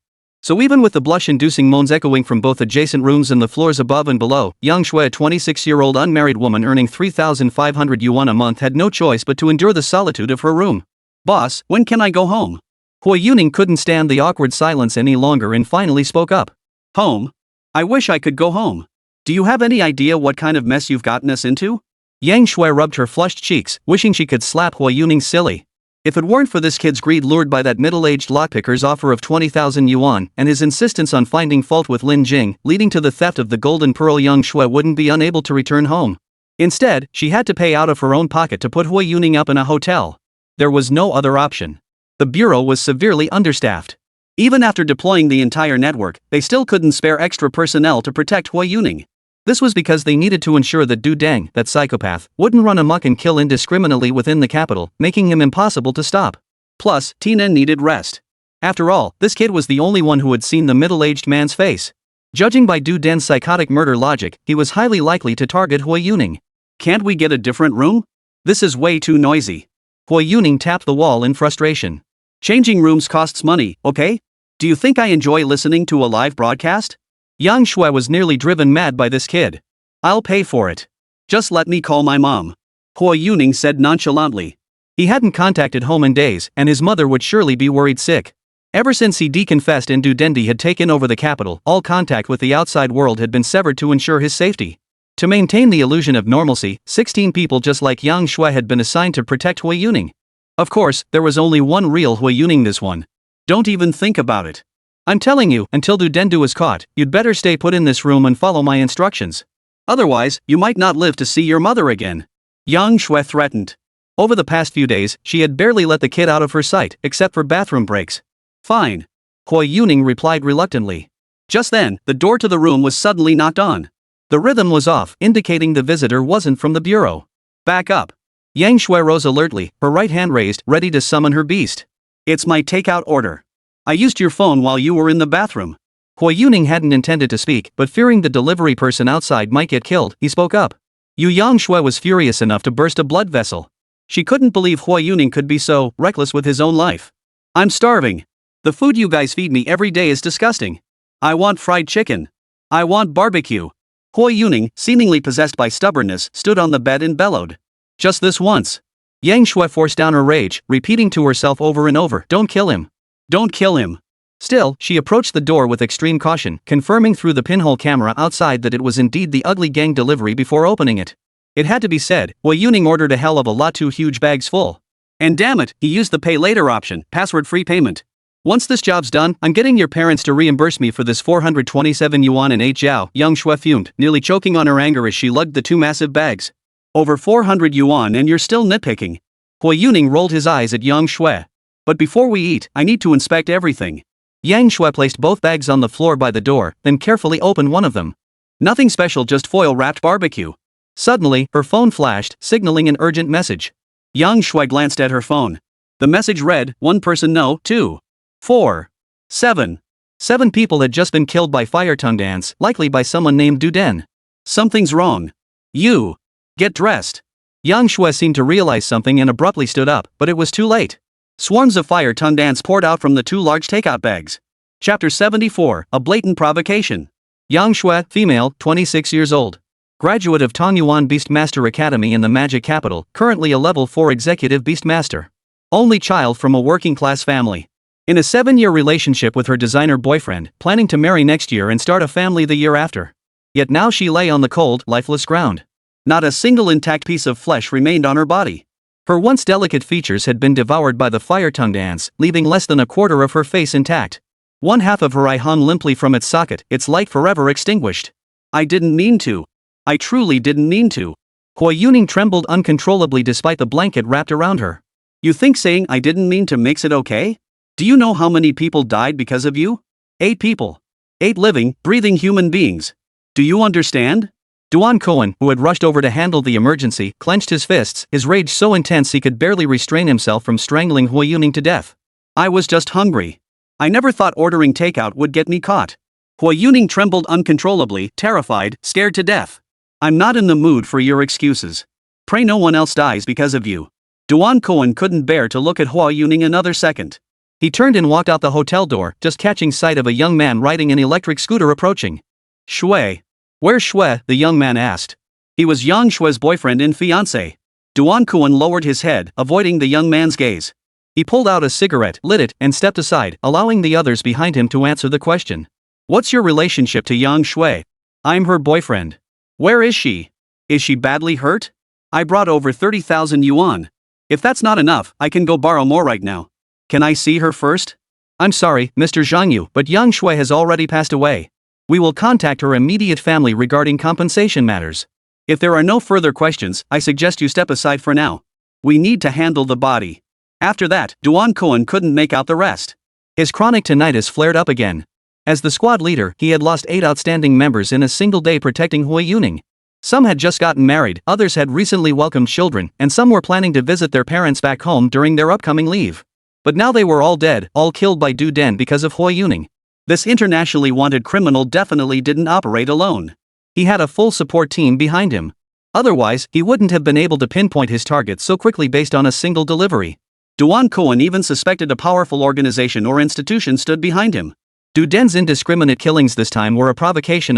So even with the blush-inducing moans echoing from both adjacent rooms and the floors above and below, Yang Shui, a 26-year-old unmarried woman earning 3,500 yuan a month, had no choice but to endure the solitude of her room. Boss, when can I go home? Hui Yuning couldn't stand the awkward silence any longer and finally spoke up. Home? I wish I could go home. Do you have any idea what kind of mess you've gotten us into? Yang Shui rubbed her flushed cheeks, wishing she could slap Hui Yuning silly. If it weren't for this kid's greed lured by that middle-aged lockpicker's offer of 20,000 yuan and his insistence on finding fault with Lin Jing, leading to the theft of the golden pearl, Yang Shui wouldn't be unable to return home. Instead, she had to pay out of her own pocket to put Hui Yuning up in a hotel. There was no other option. The bureau was severely understaffed. Even after deploying the entire network, they still couldn't spare extra personnel to protect Hui Yuning. This was because they needed to ensure that Du Deng, that psychopath, wouldn't run amok and kill indiscriminately within the capital, making him impossible to stop. Plus, Tina needed rest. After all, this kid was the only one who had seen the middle-aged man's face. Judging by Du Den's psychotic murder logic, he was highly likely to target Hui Yuning. Can't we get a different room? This is way too noisy. Hui Yuning tapped the wall in frustration. Changing rooms costs money, okay? Do you think I enjoy listening to a live broadcast? Yang Shui was nearly driven mad by this kid. I'll pay for it. Just let me call my mom. Hui Yuning said nonchalantly. He hadn't contacted home in days, and his mother would surely be worried sick. Ever since he deconfessed and Du Dendi had taken over the capital, all contact with the outside world had been severed to ensure his safety. To maintain the illusion of normalcy, 16 people just like Yang Shui had been assigned to protect Hui Yuning. Of course, there was only one real Hui Yuning, this one. Don't even think about it. I'm telling you, until Du Dendu is caught, you'd better stay put in this room and follow my instructions. Otherwise, you might not live to see your mother again. Yang Shui threatened. Over the past few days, she had barely let the kid out of her sight, except for bathroom breaks. Fine. Hui Yuning replied reluctantly. Just then, the door to the room was suddenly knocked on. The rhythm was off, indicating the visitor wasn't from the bureau. Back up. Yang Shui rose alertly, her right hand raised, ready to summon her beast. It's my takeout order. I used your phone while you were in the bathroom. Hui Yuning hadn't intended to speak, but fearing the delivery person outside might get killed, he spoke up. Yang Shui was furious enough to burst a blood vessel. She couldn't believe Hui Yuning could be so reckless with his own life. I'm starving. The food you guys feed me every day is disgusting. I want fried chicken. I want barbecue. Hui Yuning, seemingly possessed by stubbornness, stood on the bed and bellowed. Just this once. Yang Shui forced down her rage, repeating to herself over and over, don't kill him. Don't kill him. Still, she approached the door with extreme caution, confirming through the pinhole camera outside that it was indeed the ugly gang delivery before opening it. It had to be said, Hui Yuning ordered a hell of a lot, 2 huge bags full. And damn it, he used the pay later option, password-free payment. Once this job's done, I'm getting your parents to reimburse me for this 427 yuan and 8 jiao, Yang Shui fumed, nearly choking on her anger as she lugged the 2 massive bags. Over 400 yuan and you're still nitpicking. Hui Yuning rolled his eyes at Yang Shui. But before we eat, I need to inspect everything. Yang Shui placed both bags on the floor by the door, then carefully opened one of them. Nothing special, just foil-wrapped barbecue. Suddenly, her phone flashed, signaling an urgent message. Yang Shui glanced at her phone. The message read, 1 person no, 2. 4. 7. 7 people had just been killed by fire tongue dance, likely by someone named Du Den. Something's wrong. You. Get dressed. Yang Shui seemed to realize something and abruptly stood up, but it was too late. Swarms of fire tongue dance poured out from the 2 large takeout bags. Chapter 74, A Blatant Provocation. Yang Shui, female, 26 years old. Graduate of Tongyuan Beastmaster Academy in the Magic Capital, currently a level 4 executive Beastmaster. Only child from a working-class family. In a 7-year relationship with her designer boyfriend, planning to marry next year and start a family the year after. Yet now she lay on the cold, lifeless ground. Not a single intact piece of flesh remained on her body. Her once delicate features had been devoured by the fire tongue dance, leaving less than a quarter of her face intact. One half of her eye hung limply from its socket, its light forever extinguished. I didn't mean to. I truly didn't mean to. Hui Yuning trembled uncontrollably despite the blanket wrapped around her. You think saying I didn't mean to makes it okay? Do you know how many people died because of you? 8 people. 8 living, breathing human beings. Do you understand? Duan Cohen, who had rushed over to handle the emergency, clenched his fists, his rage so intense he could barely restrain himself from strangling Hui Yuning to death. I was just hungry. I never thought ordering takeout would get me caught. Hui Yuning trembled uncontrollably, terrified, scared to death. I'm not in the mood for your excuses. Pray no one else dies because of you. Duan Cohen couldn't bear to look at Hui Yuning another second. He turned and walked out the hotel door, just catching sight of a young man riding an electric scooter approaching. Shui. Where's Shui? The young man asked. He was Yang Shui's boyfriend and fiancé. Duan Kuan lowered his head, avoiding the young man's gaze. He pulled out a cigarette, lit it, and stepped aside, allowing the others behind him to answer the question. What's your relationship to Yang Shui? I'm her boyfriend. Where is she? Is she badly hurt? I brought over 30,000 yuan. If that's not enough, I can go borrow more right now. Can I see her first? I'm sorry, Mr. Zhang Yu, but Yang Shui has already passed away. We will contact her immediate family regarding compensation matters. If there are no further questions, I suggest you step aside for now. We need to handle the body. After that, Duan Cohen couldn't make out the rest. His chronic tinnitus flared up again. As the squad leader, he had lost 8 outstanding members in a single day protecting Hui Yuning. Some had just gotten married, others had recently welcomed children, and some were planning to visit their parents back home during their upcoming leave. But now they were all dead, all killed by Du Den because of Hui Yuning. This internationally wanted criminal definitely didn't operate alone. He had a full support team behind him. Otherwise, he wouldn't have been able to pinpoint his target so quickly based on a single delivery. Duan Cohen even suspected a powerful organization or institution stood behind him. Du Den's indiscriminate killings this time were a provocation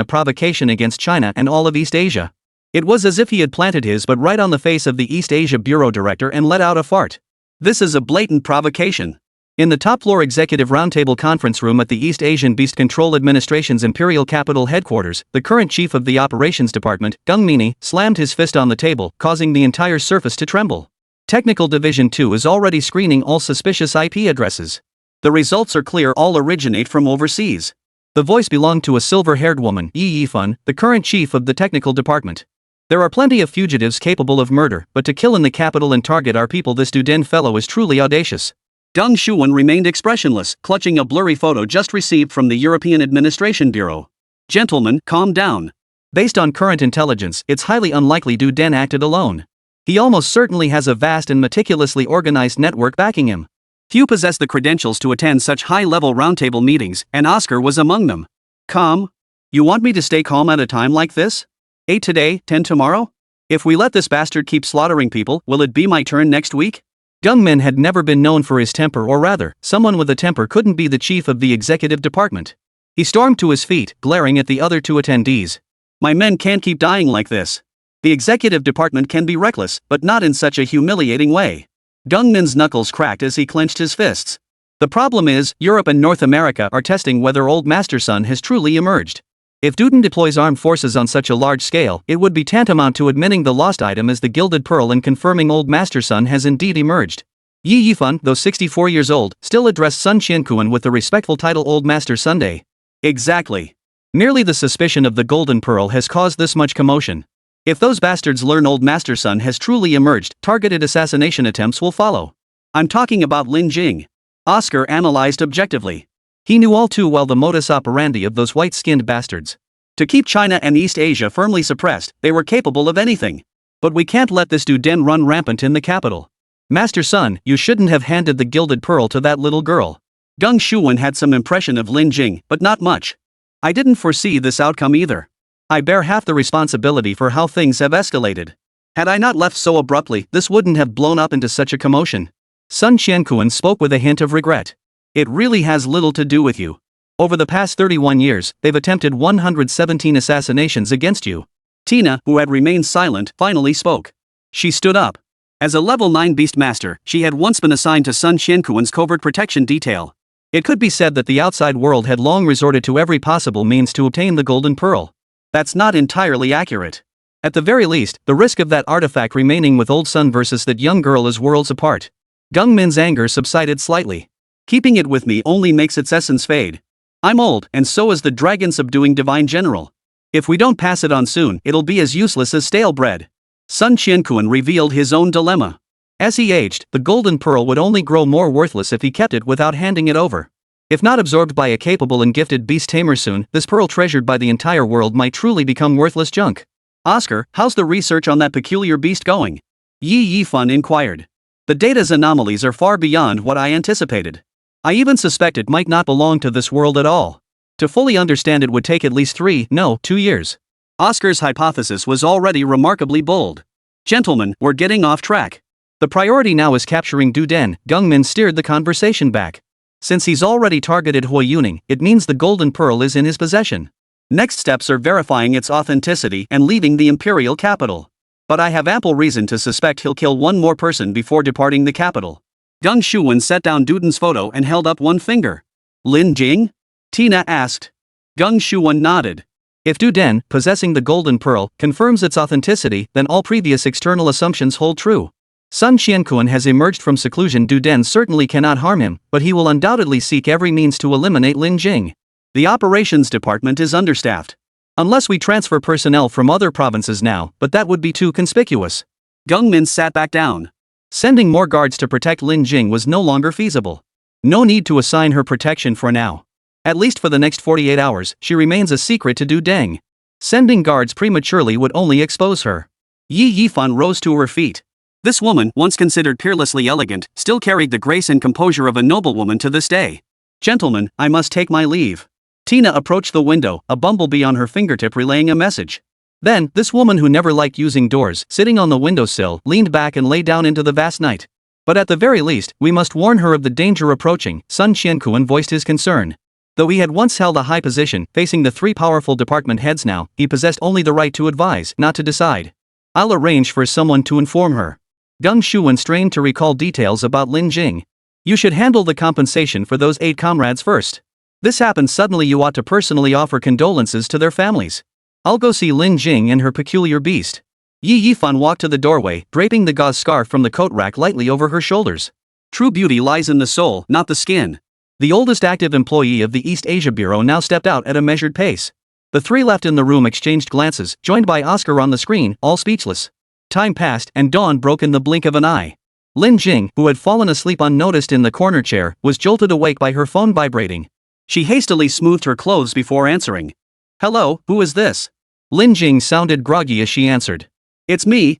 against China and all of East Asia. It was as if he had planted his butt right on the face of the East Asia Bureau Director and let out a fart. This is a blatant provocation. In the top-floor executive roundtable conference room at the East Asian Beast Control Administration's Imperial Capital headquarters, the current chief of the operations department, Gung Mini, slammed his fist on the table, causing the entire surface to tremble. Technical Division 2 is already screening all suspicious IP addresses. The results are clear, all originate from overseas. The voice belonged to a silver-haired woman, Yi Yifun, the current chief of the technical department. There are plenty of fugitives capable of murder, but to kill in the capital and target our people, this Du Den fellow is truly audacious. Deng Shuwen remained expressionless, clutching a blurry photo just received from the European Administration Bureau. Gentlemen, calm down. Based on current intelligence, it's highly unlikely Du Den acted alone. He almost certainly has a vast and meticulously organized network backing him. Few possess the credentials to attend such high-level roundtable meetings, and Oscar was among them. Calm? You want me to stay calm at a time like this? 8 today, 10 tomorrow? If we let this bastard keep slaughtering people, will it be my turn next week? Gung Min had never been known for his temper, or rather, someone with a temper couldn't be the chief of the executive department. He stormed to his feet, glaring at the other 2 attendees. My men can't keep dying like this. The executive department can be reckless, but not in such a humiliating way. Gung Min's knuckles cracked as he clenched his fists. The problem is, Europe and North America are testing whether Old Master Sun has truly emerged. If Duden deploys armed forces on such a large scale, it would be tantamount to admitting the lost item as the Gilded Pearl and confirming Old Master Sun has indeed emerged. Yi Yifan, though 64 years old, still addressed Sun Qianquan with the respectful title Old Master Sunday. Exactly. Merely the suspicion of the Golden Pearl has caused this much commotion. If those bastards learn Old Master Sun has truly emerged, targeted assassination attempts will follow. I'm talking about Lin Jing. Oscar analyzed objectively. He knew all too well the modus operandi of those white-skinned bastards. To keep China and East Asia firmly suppressed, they were capable of anything. But we can't let this Duden run rampant in the capital. Master Sun, you shouldn't have handed the Gilded Pearl to that little girl. Geng Shuwen had some impression of Lin Jing, but not much. I didn't foresee this outcome either. I bear half the responsibility for how things have escalated. Had I not left so abruptly, this wouldn't have blown up into such a commotion. Sun Qianquan spoke with a hint of regret. It really has little to do with you. Over the past 31 years, they've attempted 117 assassinations against you. Tina, who had remained silent, finally spoke. She stood up. As a level 9 beast master, she had once been assigned to Sun Qianquan's covert protection detail. It could be said that the outside world had long resorted to every possible means to obtain the Golden Pearl. That's not entirely accurate. At the very least, the risk of that artifact remaining with Old Sun versus that young girl is worlds apart. Geng Min's anger subsided slightly. Keeping it with me only makes its essence fade. I'm old, and so is the dragon subduing divine general. If we don't pass it on soon, it'll be as useless as stale bread. Sun Qianquan revealed his own dilemma. As he aged, the Golden Pearl would only grow more worthless if he kept it without handing it over. If not absorbed by a capable and gifted beast tamer soon, this pearl treasured by the entire world might truly become worthless junk. Oscar, how's the research on that peculiar beast going? Yi Yifan inquired. The data's anomalies are far beyond what I anticipated. I even suspect it might not belong to this world at all. To fully understand it would take at least 2 years. Oscar's hypothesis was already remarkably bold. Gentlemen, we're getting off track. The priority now is capturing Duden. Geng Min steered the conversation back. Since he's already targeted Hui Yuning, it means the Golden Pearl is in his possession. Next steps are verifying its authenticity and leaving the imperial capital. But I have ample reason to suspect he'll kill one more person before departing the capital. Geng Shuwen set down Duden's photo and held up one finger. Lin Jing? Tina asked. Geng Shuwen nodded. If Duden, possessing the Golden Pearl, confirms its authenticity, then all previous external assumptions hold true. Sun Qianquan has emerged from seclusion. Duden certainly cannot harm him, but he will undoubtedly seek every means to eliminate Lin Jing. The operations department is understaffed. Unless we transfer personnel from other provinces now, but that would be too conspicuous. Geng Min sat back down. Sending more guards to protect Lin Jing was no longer feasible. No need to assign her protection for now. At least for the next 48 hours, she remains a secret to Dudeng. Sending guards prematurely would only expose her. Yi Yifan rose to her feet. This woman, once considered peerlessly elegant, still carried the grace and composure of a noblewoman to this day. Gentlemen, I must take my leave. Tina approached the window, a bumblebee on her fingertip relaying a message. Then, this woman who never liked using doors, sitting on the windowsill, leaned back and lay down into the vast night. But at the very least, we must warn her of the danger approaching. Sun Qianquan voiced his concern. Though he had once held a high position, facing the 3 powerful department heads now, he possessed only the right to advise, not to decide. I'll arrange for someone to inform her. Geng Shuwen strained to recall details about Lin Jing. You should handle the compensation for those 8 comrades first. This happens suddenly. You ought to personally offer condolences to their families. I'll go see Lin Jing and her peculiar beast. Yi Yifan walked to the doorway, draping the gauze scarf from the coat rack lightly over her shoulders. True beauty lies in the soul, not the skin. The oldest active employee of the East Asia Bureau now stepped out at a measured pace. The 3 left in the room exchanged glances, joined by Oscar on the screen, all speechless. Time passed, and dawn broke in the blink of an eye. Lin Jing, who had fallen asleep unnoticed in the corner chair, was jolted awake by her phone vibrating. She hastily smoothed her clothes before answering. Hello, who is this? Lin Jing sounded groggy as she answered. It's me.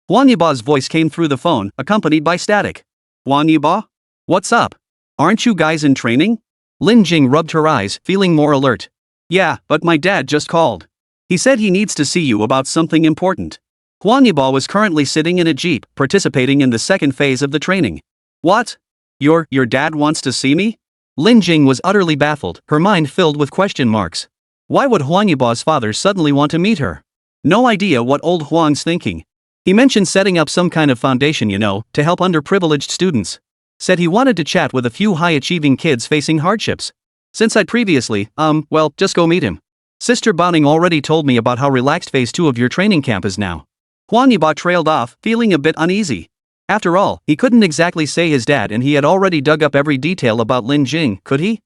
Huan Yiba's voice came through the phone, accompanied by static. Huan Yiba? What's up? Aren't you guys in training? Lin Jing rubbed her eyes, feeling more alert. Yeah, but my dad just called. He said he needs to see you about something important. Huan Yiba was currently sitting in a jeep, participating in the second phase of the training. What? Your dad wants to see me? Lin Jing was utterly baffled, her mind filled with question marks. Why would Huan Yiba's father suddenly want to meet her? No idea what old Huang's thinking. He mentioned setting up some kind of foundation, to help underprivileged students. Said he wanted to chat with a few high-achieving kids facing hardships. Since I'd previously, well, just go meet him. Sister Bonning already told me about how relaxed phase 2 of your training camp is now. Huang Yiba trailed off, feeling a bit uneasy. After all, he couldn't exactly say his dad and he had already dug up every detail about Lin Jing, could he?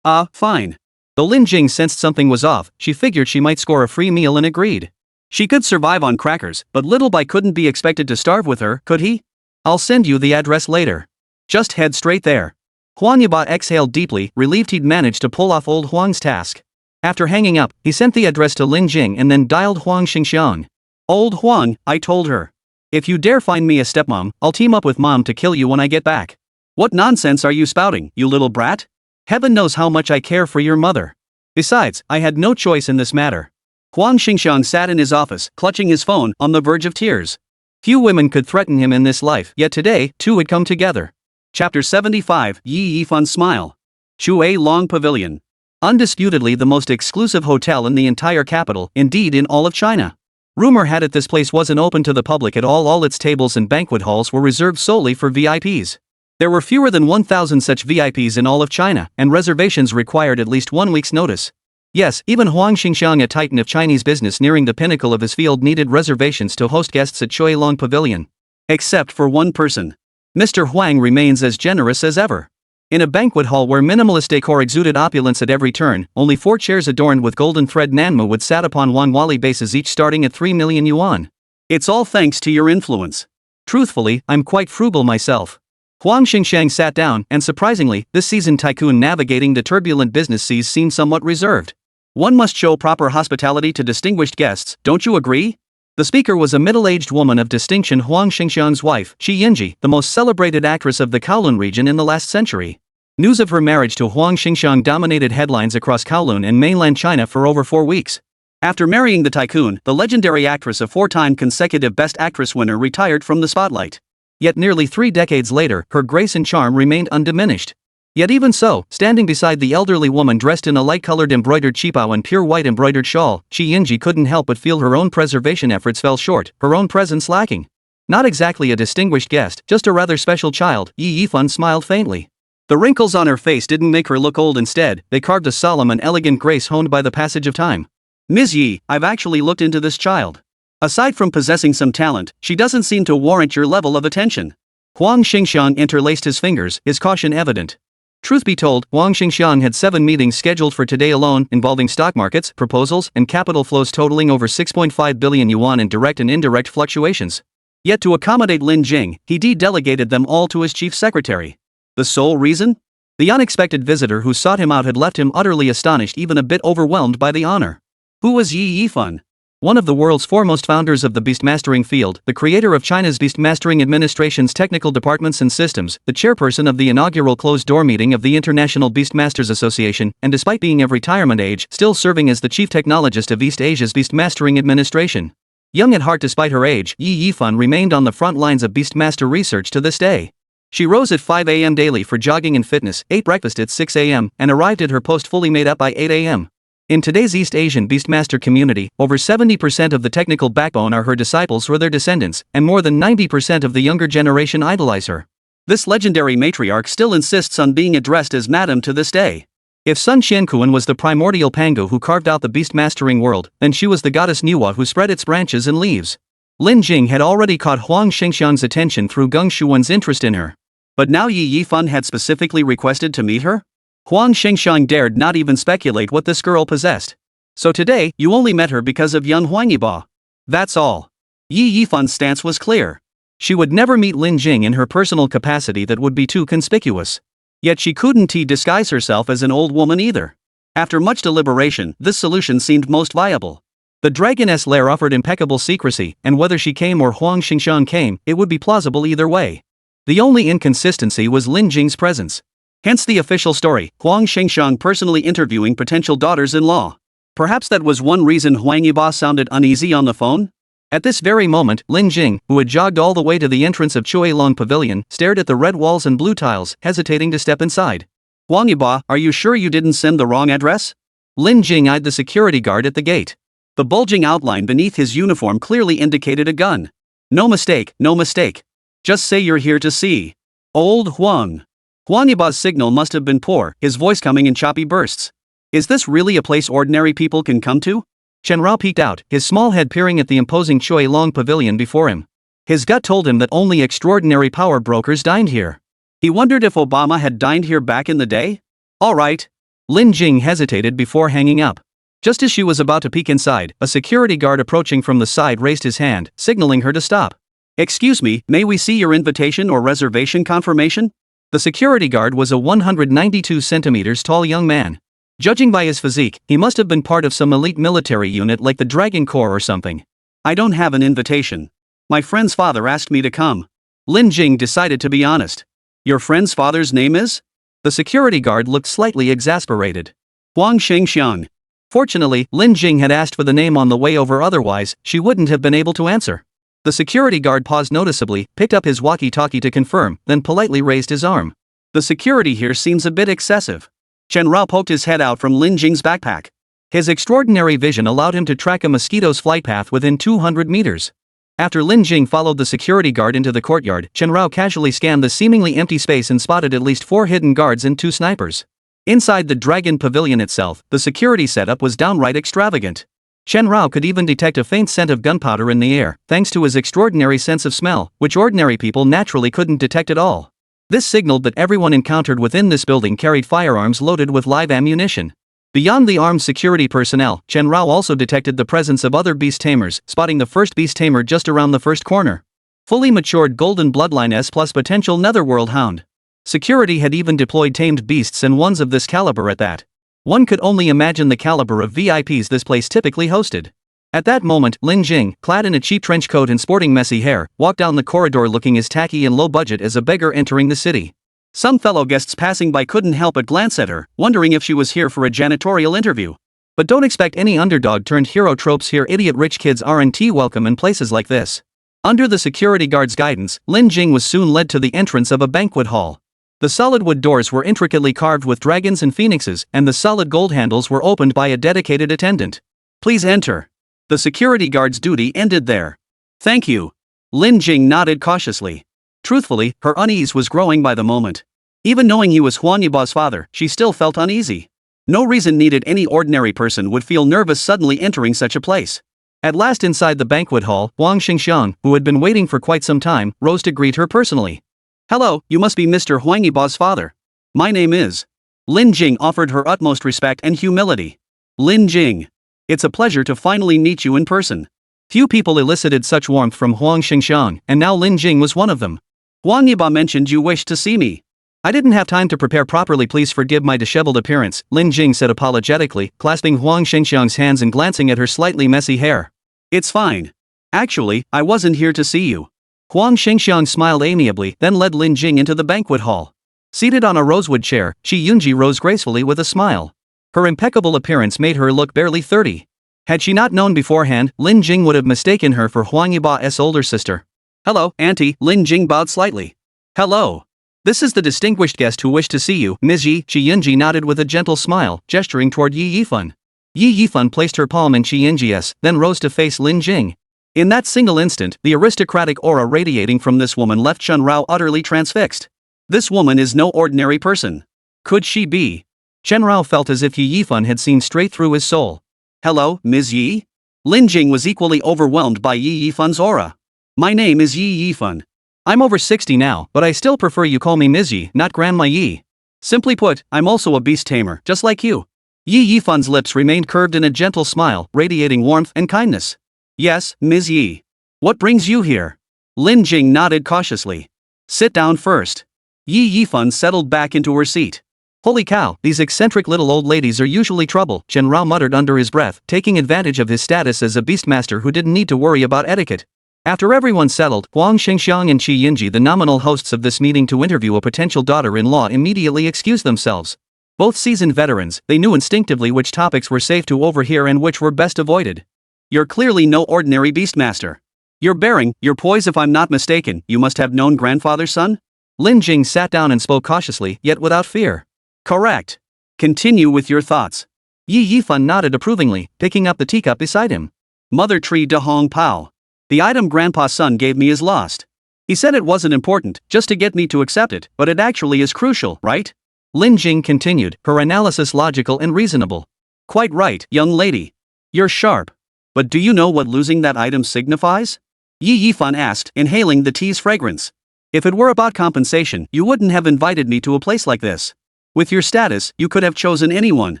Fine. Though Lin Jing sensed something was off, she figured she might score a free meal and agreed. She could survive on crackers, but Little Bai couldn't be expected to starve with her, could he? I'll send you the address later. Just head straight there. Huang Yiba exhaled deeply, relieved he'd managed to pull off old Huang's task. After hanging up, he sent the address to Lin Jing and then dialed Huang Xingxiang. Old Huang, I told her. If you dare find me a stepmom, I'll team up with mom to kill you when I get back. What nonsense are you spouting, you little brat? Heaven knows how much I care for your mother. Besides, I had no choice in this matter. Huang Xingxiang sat in his office, clutching his phone, on the verge of tears. Few women could threaten him in this life, yet today, two had come together. Chapter 75, Yi Yifan Smile. Shui Long Pavilion. Undisputedly the most exclusive hotel in the entire capital, indeed in all of China. Rumor had it this place wasn't open to the public at all its tables and banquet halls were reserved solely for VIPs. There were fewer than 1,000 such VIPs in all of China, and reservations required at least 1 week's notice. Yes, even Huang Xingxiang, a titan of Chinese business nearing the pinnacle of his field, needed reservations to host guests at Shui Long Pavilion. Except for one person. Mr. Huang remains as generous as ever. In a banquet hall where minimalist decor exuded opulence at every turn, only 4 chairs adorned with golden thread nanma would sat upon Wanwali bases, each starting at 3 million yuan. It's all thanks to your influence. Truthfully, I'm quite frugal myself. Huang Xingxiang sat down, and surprisingly, this seasoned tycoon navigating the turbulent business seas seemed somewhat reserved. One must show proper hospitality to distinguished guests, don't you agree? The speaker was a middle-aged woman of distinction, Huang Xingxiang's wife, Shi Yinji, the most celebrated actress of the Kowloon region in the last century. News of her marriage to Huang Xingxiang dominated headlines across Kowloon and mainland China for over 4 weeks. After marrying the tycoon, the legendary actress, a 4-time consecutive Best Actress winner, retired from the spotlight. Yet nearly 3 decades later, her grace and charm remained undiminished. Yet even so, standing beside the elderly woman dressed in a light-colored embroidered qipao and pure white embroidered shawl, Shi Yinji couldn't help but feel her own preservation efforts fell short, her own presence lacking. Not exactly a distinguished guest, just a rather special child, Yi Yifan smiled faintly. The wrinkles on her face didn't make her look old, instead, they carved a solemn and elegant grace honed by the passage of time. Ms. Yi, I've actually looked into this child. Aside from possessing some talent, she doesn't seem to warrant your level of attention. Huang Xingxiang interlaced his fingers, his caution evident. Truth be told, Huang Xingxiang had 7 meetings scheduled for today alone, involving stock markets, proposals, and capital flows totaling over 6.5 billion yuan in direct and indirect fluctuations. Yet to accommodate Lin Jing, he delegated them all to his chief secretary. The sole reason? The unexpected visitor who sought him out had left him utterly astonished, even a bit overwhelmed by the honor. Who was Yi Yifan? One of the world's foremost founders of the beastmastering field, the creator of China's beastmastering administration's technical departments and systems, the chairperson of the inaugural closed-door meeting of the International Beastmasters Association, and despite being of retirement age, still serving as the chief technologist of East Asia's beastmastering administration. Young at heart despite her age, Yi Yifan remained on the front lines of beastmaster research to this day. She rose at 5 a.m. daily for jogging and fitness, ate breakfast at 6 a.m., and arrived at her post fully made up by 8 a.m. In today's East Asian beastmaster community, over 70% of the technical backbone are her disciples or their descendants, and more than 90% of the younger generation idolize her. This legendary matriarch still insists on being addressed as Madam to this day. If Sun Qiankuan was the primordial Pangu who carved out the beastmastering world, then she was the goddess Niwa who spread its branches and leaves. Lin Jing had already caught Huang Xingxiang's attention through Geng Shuwen's interest in her. But now Yi Yifan had specifically requested to meet her? Huang Xingxiang dared not even speculate what this girl possessed. So today, you only met her because of young Huang Yiba. That's all. Yi Yifan's stance was clear. She would never meet Lin Jing in her personal capacity, that would be too conspicuous. Yet she couldn't disguise herself as an old woman either. After much deliberation, this solution seemed most viable. The dragoness lair offered impeccable secrecy, and whether she came or Huang Xingxiang came, it would be plausible either way. The only inconsistency was Lin Jing's presence. Hence the official story, Huang Xingxiang personally interviewing potential daughters-in-law. Perhaps that was one reason Huang Yiba sounded uneasy on the phone? At this very moment, Lin Jing, who had jogged all the way to the entrance of Shui Long Pavilion, stared at the red walls and blue tiles, hesitating to step inside. Huang Yiba, are you sure you didn't send the wrong address? Lin Jing eyed the security guard at the gate. The bulging outline beneath his uniform clearly indicated a gun. No mistake, no mistake. Just say you're here to see Old Huang. Huang Yiba's signal must have been poor, his voice coming in choppy bursts. Is this really a place ordinary people can come to? Chen Rao peeked out, his small head peering at the imposing Choi Long pavilion before him. His gut told him that only extraordinary power brokers dined here. He wondered if Obama had dined here back in the day? Alright. Lin Jing hesitated before hanging up. Just as she was about to peek inside, a security guard approaching from the side raised his hand, signaling her to stop. Excuse me, may we see your invitation or reservation confirmation? The security guard was a 192 centimeters tall young man. Judging by his physique, he must have been part of some elite military unit like the Dragon Corps or something. I don't have an invitation. My friend's father asked me to come. Lin Jing decided to be honest. Your friend's father's name is? The security guard looked slightly exasperated. Huang Xingxiang. Fortunately, Lin Jing had asked for the name on the way over, otherwise, she wouldn't have been able to answer. The security guard paused noticeably, picked up his walkie-talkie to confirm, then politely raised his arm. The security here seems a bit excessive. Chen Rao poked his head out from Lin Jing's backpack. His extraordinary vision allowed him to track a mosquito's flight path within 200 meters. After Lin Jing followed the security guard into the courtyard, Chen Rao casually scanned the seemingly empty space and spotted at least 4 hidden guards and 2 snipers. Inside the Dragon Pavilion itself, the security setup was downright extravagant. Chen Rao could even detect a faint scent of gunpowder in the air, thanks to his extraordinary sense of smell, which ordinary people naturally couldn't detect at all. This signaled that everyone encountered within this building carried firearms loaded with live ammunition. Beyond the armed security personnel, Chen Rao also detected the presence of other beast tamers, spotting the first beast tamer just around the first corner. Fully matured golden bloodline S plus potential netherworld hound. Security had even deployed tamed beasts and ones of this caliber at that. One could only imagine the caliber of VIPs this place typically hosted. At that moment, Lin Jing, clad in a cheap trench coat and sporting messy hair, walked down the corridor looking as tacky and low budget as a beggar entering the city. Some fellow guests passing by couldn't help but glance at her, wondering if she was here for a janitorial interview. But don't expect any underdog-turned-hero tropes here. Idiot rich kids aren't welcome in places like this. Under the security guard's guidance, Lin Jing was soon led to the entrance of a banquet hall. The solid wood doors were intricately carved with dragons and phoenixes, and the solid gold handles were opened by a dedicated attendant. Please enter. The security guard's duty ended there. Thank you. Lin Jing nodded cautiously. Truthfully, her unease was growing by the moment. Even knowing he was Huang Yiba's father, she still felt uneasy. No reason needed, any ordinary person would feel nervous suddenly entering such a place. At last, inside the banquet hall, Huang Xingxiang, who had been waiting for quite some time, rose to greet her personally. Hello, you must be Mr. Huang Yiba's father. My name is. Lin Jing offered her utmost respect and humility. Lin Jing. It's a pleasure to finally meet you in person. Few people elicited such warmth from Huang Xingxiang, and now Lin Jing was one of them. Huang Yiba mentioned you wished to see me. I didn't have time to prepare properly, please forgive my disheveled appearance, Lin Jing said apologetically, clasping Huang Xingxiang's hands and glancing at her slightly messy hair. It's fine. Actually, I wasn't here to see you. Huang Xingxiang smiled amiably, then led Lin Jing into the banquet hall. Seated on a rosewood chair, Shi Yunji rose gracefully with a smile. Her impeccable appearance made her look barely 30. Had she not known beforehand, Lin Jing would have mistaken her for Huang Yiba's older sister. Hello, Auntie, Lin Jing bowed slightly. Hello. This is the distinguished guest who wished to see you, Ms. Yi. Shi Yunji nodded with a gentle smile, gesturing toward Yi Yifan. Yi Yifan placed her palm in Shi Yunji's, then rose to face Lin Jing. In that single instant, the aristocratic aura radiating from this woman left Chen Rao utterly transfixed. This woman is no ordinary person. Could she be? Chen Rao felt as if Yi Yifan had seen straight through his soul. Hello, Ms. Yi? Lin Jing was equally overwhelmed by Yi Yifan's aura. My name is Yi Yifan. I'm over 60 now, but I still prefer you call me Ms. Yi, not Grandma Yi. Simply put, I'm also a beast tamer, just like you. Yi Yifan's lips remained curved in a gentle smile, radiating warmth and kindness. Yes, Ms. Yi. What brings you here? Lin Jing nodded cautiously. Sit down first. Yi Yifan settled back into her seat. Holy cow, these eccentric little old ladies are usually trouble, Chen Rao muttered under his breath, taking advantage of his status as a beastmaster who didn't need to worry about etiquette. After everyone settled, Huang Xingxiang and Shi Yunji, the nominal hosts of this meeting to interview a potential daughter-in-law, immediately excused themselves. Both seasoned veterans, they knew instinctively which topics were safe to overhear and which were best avoided. You're clearly no ordinary beastmaster. Your bearing, your poise, if I'm not mistaken, you must have known grandfather's son? Lin Jing sat down and spoke cautiously, yet without fear. Correct. Continue with your thoughts. Yi Yifan nodded approvingly, picking up the teacup beside him. Mother Tree de Hong Pao. The item Grandpa's son gave me is lost. He said it wasn't important, just to get me to accept it, but it actually is crucial, right? Lin Jing continued, her analysis logical and reasonable. Quite right, young lady. You're sharp. But do you know what losing that item signifies? Yi Yifan asked, inhaling the tea's fragrance. If it were about compensation, you wouldn't have invited me to a place like this. With your status, you could have chosen anyone.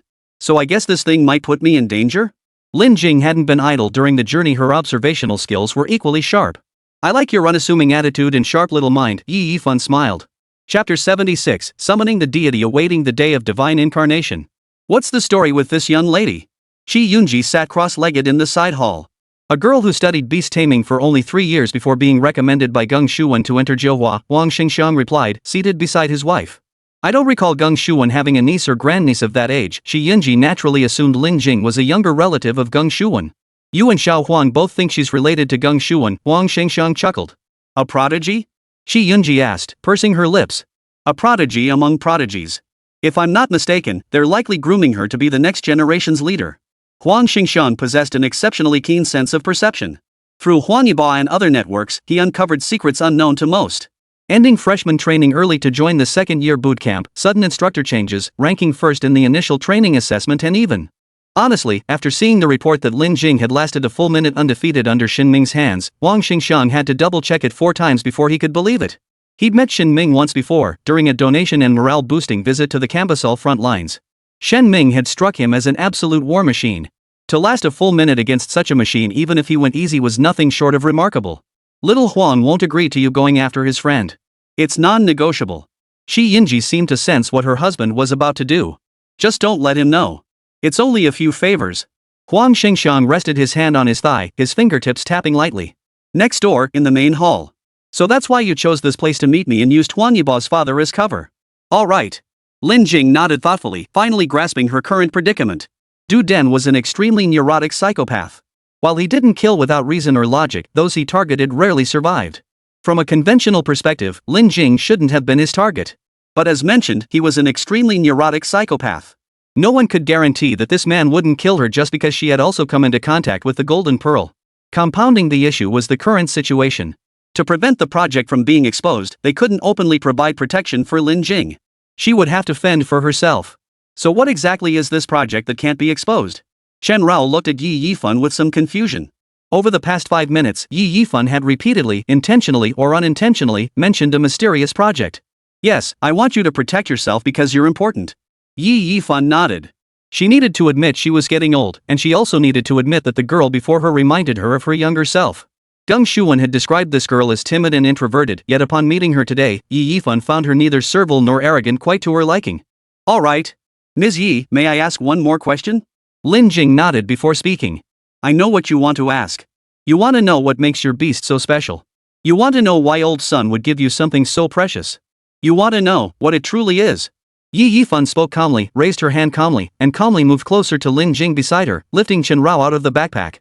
So I guess this thing might put me in danger? Lin Jing hadn't been idle during the journey, her observational skills were equally sharp. I like your unassuming attitude and sharp little mind, Yi Yifan smiled. Chapter 76, Summoning the Deity Awaiting the Day of Divine Incarnation. What's the story with this young lady? Shi Yunji sat cross-legged in the side hall. A girl who studied beast taming for only 3 years before being recommended by Geng Shuwen to enter Jiuhua, Wang Xingxiang replied, seated beside his wife. I don't recall Geng Shuwen having a niece or grandniece of that age. Shi Yunji naturally assumed Lin Jing was a younger relative of Geng Shuwen. You and Xiao Huang both think she's related to Geng Shuwen, Wang Xingxiang chuckled. A prodigy? Shi Yunji asked, pursing her lips. A prodigy among prodigies. If I'm not mistaken, they're likely grooming her to be the next generation's leader. Huang Xingxiang possessed an exceptionally keen sense of perception. Through Huangyiba and other networks, he uncovered secrets unknown to most. Ending freshman training early to join the second-year boot camp, sudden instructor changes, ranking first in the initial training assessment, and even. Honestly, after seeing the report that Lin Jing had lasted a full minute undefeated under Shin Ming's hands, Wang Xingxiang had to double-check it 4 times before he could believe it. He'd met Shin Ming once before, during a donation and morale-boosting visit to the Cambasol front lines. Shen Ming had struck him as an absolute war machine. To last a full minute against such a machine even if he went easy was nothing short of remarkable. Little Huang won't agree to you going after his friend. It's non-negotiable. Shi Yinji seemed to sense what her husband was about to do. Just don't let him know. It's only a few favors. Huang Xingxiang rested his hand on his thigh, his fingertips tapping lightly. Next door, in the main hall. So that's why you chose this place to meet me and used Huangyiba's father as cover. All right. Lin Jing nodded thoughtfully, finally grasping her current predicament. Du Den was an extremely neurotic psychopath. While he didn't kill without reason or logic, those he targeted rarely survived. From a conventional perspective, Lin Jing shouldn't have been his target. But as mentioned, he was an extremely neurotic psychopath. No one could guarantee that this man wouldn't kill her just because she had also come into contact with the Golden Pearl. Compounding the issue was the current situation. To prevent the project from being exposed, they couldn't openly provide protection for Lin Jing. She would have to fend for herself. So what exactly is this project that can't be exposed? Chen Rao looked at Yi Yifan with some confusion. Over the past 5 minutes, Yi Yifan had repeatedly, intentionally or unintentionally, mentioned a mysterious project. Yes, I want you to protect yourself because you're important. Yi Yifan nodded. She needed to admit she was getting old, and she also needed to admit that the girl before her reminded her of her younger self. Geng Shuwen had described this girl as timid and introverted, yet upon meeting her today, Yi Yifan found her neither servile nor arrogant, quite to her liking. All right. Ms. Yi, may I ask one more question? Lin Jing nodded before speaking. I know what you want to ask. You want to know what makes your beast so special. You want to know why Old Sun would give you something so precious. You want to know what it truly is. Yi Yifan spoke calmly, raised her hand calmly, and calmly moved closer to Lin Jing beside her, lifting Chen Rao out of the backpack.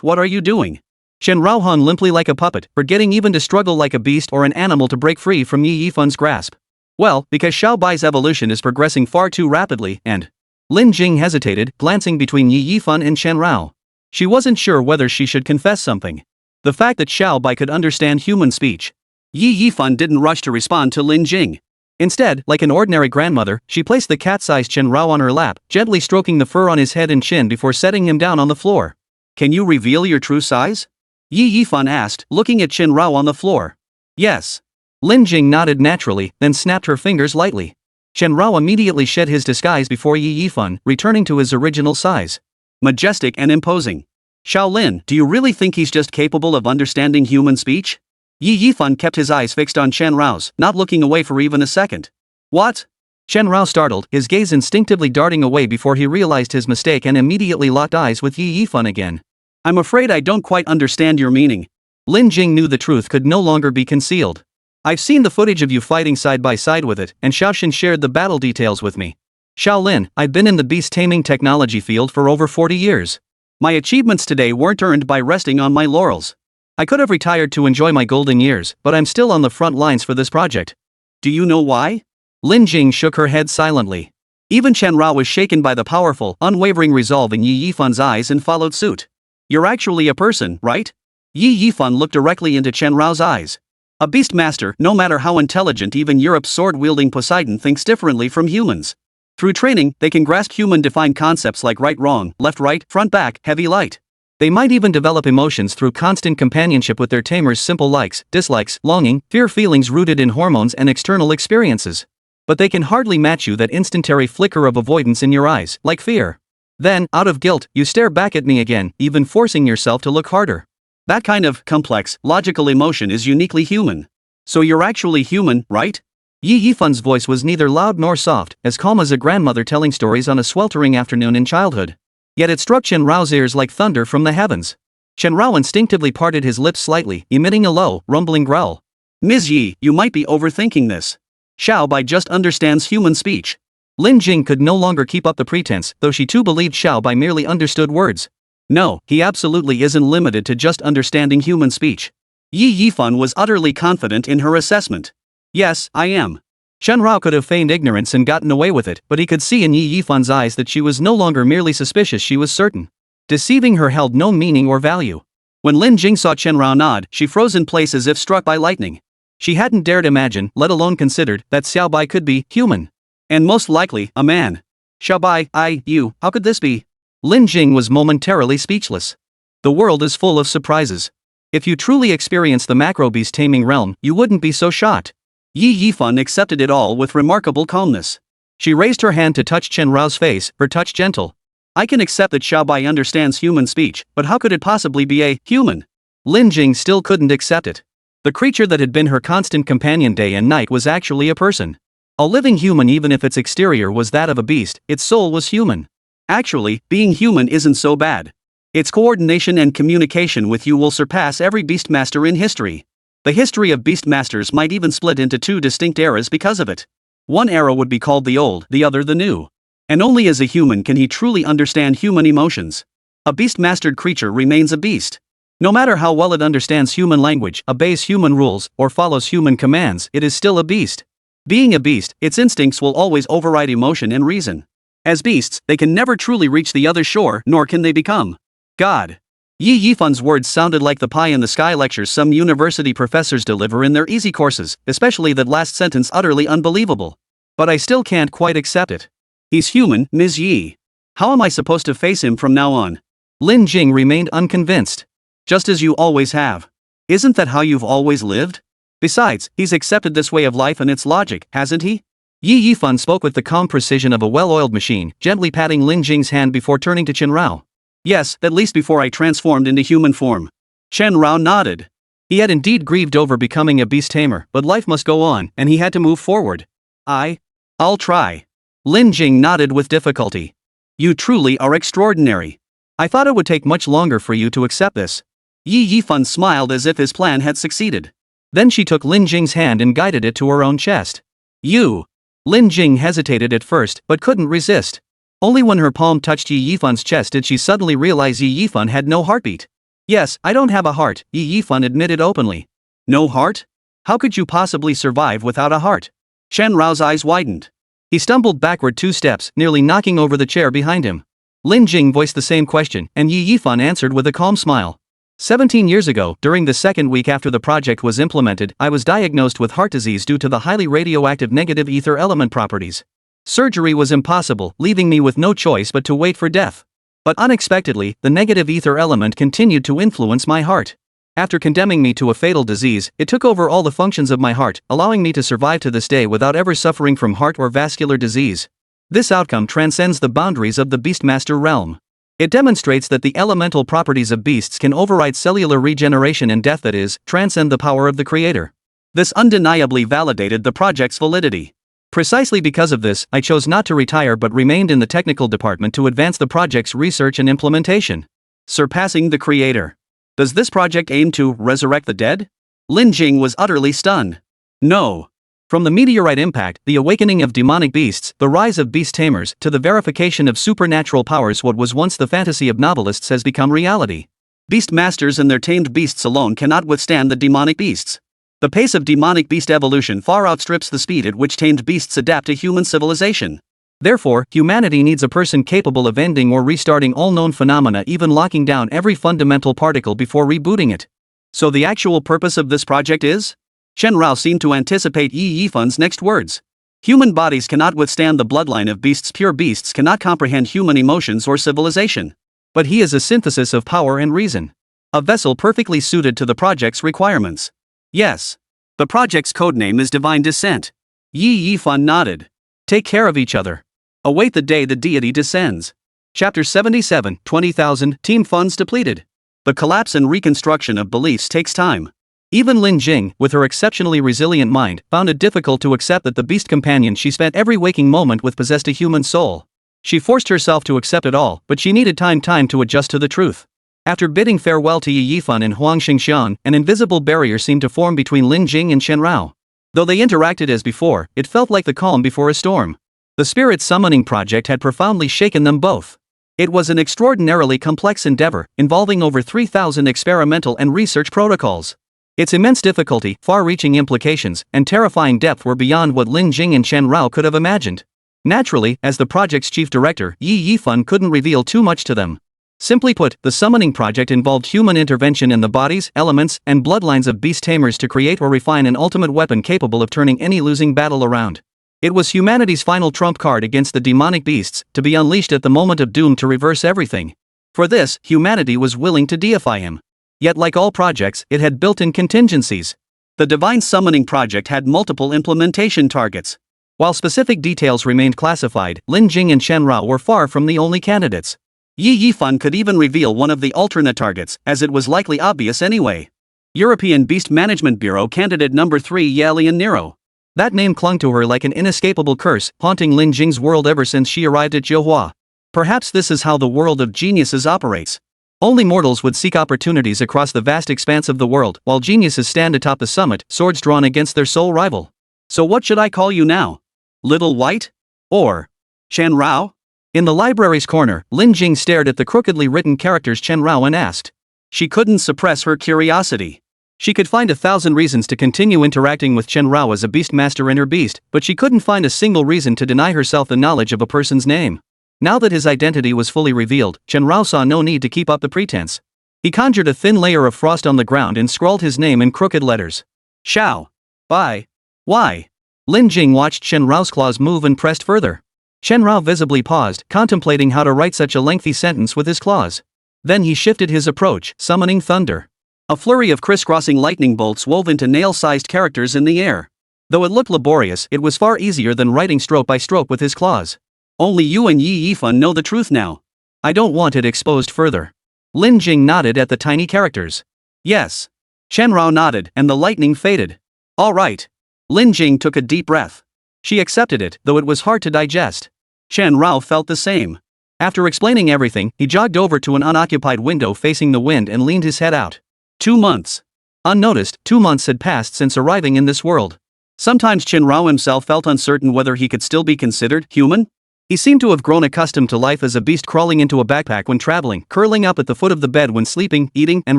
What are you doing? Chen Rao hung limply like a puppet, forgetting even to struggle like a beast or an animal to break free from Yi Yifan's grasp. Well, because Xiao Bai's evolution is progressing far too rapidly, and... Lin Jing hesitated, glancing between Yi Yifan and Chen Rao. She wasn't sure whether she should confess something. The fact that Xiao Bai could understand human speech. Yi Yifan didn't rush to respond to Lin Jing. Instead, like an ordinary grandmother, she placed the cat-sized Chen Rao on her lap, gently stroking the fur on his head and chin before setting him down on the floor. Can you reveal your true size? Yi Yifan asked, looking at Chen Rao on the floor. Yes. Lin Jing nodded naturally, then snapped her fingers lightly. Chen Rao immediately shed his disguise before Yi Yifan, returning to his original size. Majestic and imposing. Shaolin, do you really think he's just capable of understanding human speech? Yi Yifan kept his eyes fixed on Chen Rao's, not looking away for even a second. What? Chen Rao startled, his gaze instinctively darting away before he realized his mistake and immediately locked eyes with Yi Yifan again. I'm afraid I don't quite understand your meaning. Lin Jing knew the truth could no longer be concealed. I've seen the footage of you fighting side by side with it, and Xiaoxin shared the battle details with me. Shaolin, I've been in the beast taming technology field for over 40 years. My achievements today weren't earned by resting on my laurels. I could have retired to enjoy my golden years, but I'm still on the front lines for this project. Do you know why? Lin Jing shook her head silently. Even Chen Rao was shaken by the powerful, unwavering resolve in Yi Yifan's eyes and followed suit. You're actually a person, right? Yi Yifan looked directly into Chen Rao's eyes. A beastmaster, no matter how intelligent, even Europe's sword-wielding Poseidon, thinks differently from humans. Through training, they can grasp human-defined concepts like right-wrong, left-right, front-back, heavy-light. They might even develop emotions through constant companionship with their tamers, simple likes, dislikes, longing, fear, feelings rooted in hormones and external experiences. But they can hardly match you that instantary flicker of avoidance in your eyes, like fear. Then, out of guilt, you stare back at me again, even forcing yourself to look harder. That kind of complex, logical emotion is uniquely human. So you're actually human, right? Yi Yifun's voice was neither loud nor soft, as calm as a grandmother telling stories on a sweltering afternoon in childhood. Yet it struck Chen Rao's ears like thunder from the heavens. Chen Rao instinctively parted his lips slightly, emitting a low, rumbling growl. Ms. Yi, you might be overthinking this. Xiao Bai just understands human speech. Lin Jing could no longer keep up the pretense, though she too believed Xiao Bai merely understood words. No, he absolutely isn't limited to just understanding human speech. Yi Yifan was utterly confident in her assessment. Yes, I am. Chen Rao could have feigned ignorance and gotten away with it, but he could see in Yi Yifan's eyes that she was no longer merely suspicious, she was certain. Deceiving her held no meaning or value. When Lin Jing saw Chen Rao nod, she froze in place as if struck by lightning. She hadn't dared imagine, let alone considered, that Xiao Bai could be human. And most likely, a man. Xiao Bai, you, how could this be? Lin Jing was momentarily speechless. The world is full of surprises. If you truly experienced the macro beast taming realm, you wouldn't be so shocked. Yi Yifan accepted it all with remarkable calmness. She raised her hand to touch Chen Rao's face, her touch gentle. I can accept that Xiao Bai understands human speech, but how could it possibly be a human? Lin Jing still couldn't accept it. The creature that had been her constant companion day and night was actually a person. A living human, even if its exterior was that of a beast, its soul was human. Actually, being human isn't so bad. Its coordination and communication with you will surpass every beastmaster in history. The history of beastmasters might even split into two distinct eras because of it. One era would be called the old, the other the new. And only as a human can he truly understand human emotions. A beast-mastered creature remains a beast. No matter how well it understands human language, obeys human rules, or follows human commands, it is still a beast. Being a beast, its instincts will always override emotion and reason. As beasts, they can never truly reach the other shore, nor can they become God. Yi Yifan's words sounded like the pie-in-the-sky lectures some university professors deliver in their easy courses, especially that last sentence, utterly unbelievable. But I still can't quite accept it. He's human, Ms. Yi. How am I supposed to face him from now on? Lin Jing remained unconvinced. Just as you always have. Isn't that how you've always lived? Besides, he's accepted this way of life and its logic, hasn't he? Yi Yifan spoke with the calm precision of a well-oiled machine, gently patting Lin Jing's hand before turning to Chen Rao. Yes, at least before I transformed into human form. Chen Rao nodded. He had indeed grieved over becoming a beast tamer, but life must go on, and he had to move forward. I'll try. Lin Jing nodded with difficulty. You truly are extraordinary. I thought it would take much longer for you to accept this. Yi Yifan smiled as if his plan had succeeded. Then she took Lin Jing's hand and guided it to her own chest. You. Lin Jing hesitated at first, but couldn't resist. Only when her palm touched Yi Yifan's chest did she suddenly realize Yi Yifan had no heartbeat. Yes, I don't have a heart, Yi Yifan admitted openly. No heart? How could you possibly survive without a heart? Chen Rao's eyes widened. He stumbled backward 2 steps, nearly knocking over the chair behind him. Lin Jing voiced the same question, and Yi Yifan answered with a calm smile. 17 years ago, during the second week after the project was implemented, I was diagnosed with heart disease due to the highly radioactive negative ether element properties. Surgery was impossible, leaving me with no choice but to wait for death. But unexpectedly, the negative ether element continued to influence my heart. After condemning me to a fatal disease, it took over all the functions of my heart, allowing me to survive to this day without ever suffering from heart or vascular disease. This outcome transcends the boundaries of the Beastmaster realm. It demonstrates that the elemental properties of beasts can override cellular regeneration and death, that is, transcend the power of the Creator. This undeniably validated the project's validity. Precisely because of this, I chose not to retire but remained in the technical department to advance the project's research and implementation. Surpassing the Creator. Does this project aim to resurrect the dead? Lin Jing was utterly stunned. No. From the meteorite impact, the awakening of demonic beasts, the rise of beast tamers, to the verification of supernatural powers, what was once the fantasy of novelists has become reality. Beastmasters and their tamed beasts alone cannot withstand the demonic beasts. The pace of demonic beast evolution far outstrips the speed at which tamed beasts adapt to human civilization. Therefore, humanity needs a person capable of ending or restarting all known phenomena, even locking down every fundamental particle before rebooting it. So the actual purpose of this project is? Shen Rao seemed to anticipate Yi Yifan's next words. Human bodies cannot withstand the bloodline of beasts. Pure beasts cannot comprehend human emotions or civilization. But he is a synthesis of power and reason. A vessel perfectly suited to the project's requirements. Yes. The project's codename is Divine Descent. Yi Yifan nodded. Take care of each other. Await the day the deity descends. Chapter 77, 20,000, team funds depleted. The collapse and reconstruction of beliefs takes time. Even Lin Jing, with her exceptionally resilient mind, found it difficult to accept that the beast companion she spent every waking moment with possessed a human soul. She forced herself to accept it all, but she needed time to adjust to the truth. After bidding farewell to Yi Yifan and Huang Xingxian, an invisible barrier seemed to form between Lin Jing and Shen Rao. Though they interacted as before, it felt like the calm before a storm. The spirit summoning project had profoundly shaken them both. It was an extraordinarily complex endeavor, involving over 3,000 experimental and research protocols. Its immense difficulty, far-reaching implications, and terrifying depth were beyond what Lin Jing and Shen Rao could have imagined. Naturally, as the project's chief director, Yi Yifan couldn't reveal too much to them. Simply put, the summoning project involved human intervention in the bodies, elements, and bloodlines of beast tamers to create or refine an ultimate weapon capable of turning any losing battle around. It was humanity's final trump card against the demonic beasts, to be unleashed at the moment of doom to reverse everything. For this, humanity was willing to deify him. Yet like all projects, it had built-in contingencies. The Divine Summoning Project had multiple implementation targets. While specific details remained classified, Lin Jing and Shen Rao were far from the only candidates. Yi Yifan could even reveal one of the alternate targets, as it was likely obvious anyway. European Beast Management Bureau candidate number 3 Yalian Nero. That name clung to her like an inescapable curse, haunting Lin Jing's world ever since she arrived at Jiuhua. Perhaps this is how the world of geniuses operates. Only mortals would seek opportunities across the vast expanse of the world, while geniuses stand atop the summit, swords drawn against their sole rival. So what should I call you now? Little White? Or Shen Rao? In the library's corner, Lin Jing stared at the crookedly written characters Shen Rao and asked. She couldn't suppress her curiosity. She could find 1,000 reasons to continue interacting with Shen Rao as a beastmaster and her beast, but she couldn't find a single reason to deny herself the knowledge of a person's name. Now that his identity was fully revealed, Shen Rao saw no need to keep up the pretense. He conjured a thin layer of frost on the ground and scrawled his name in crooked letters. Shao. Bye. Why? Lin Jing watched Shen Rao's claws move and pressed further. Shen Rao visibly paused, contemplating how to write such a lengthy sentence with his claws. Then he shifted his approach, summoning thunder. A flurry of crisscrossing lightning bolts wove into nail-sized characters in the air. Though it looked laborious, it was far easier than writing stroke by stroke with his claws. Only you and Yi Yifan know the truth now. I don't want it exposed further. Lin Jing nodded at the tiny characters. Yes. Shen Rao nodded, and the lightning faded. All right. Lin Jing took a deep breath. She accepted it, though it was hard to digest. Shen Rao felt the same. After explaining everything, he jogged over to an unoccupied window facing the wind and leaned his head out. 2 months. Unnoticed, 2 months had passed since arriving in this world. Sometimes Shen Rao himself felt uncertain whether he could still be considered human. He seemed to have grown accustomed to life as a beast, crawling into a backpack when traveling, curling up at the foot of the bed when sleeping, eating, and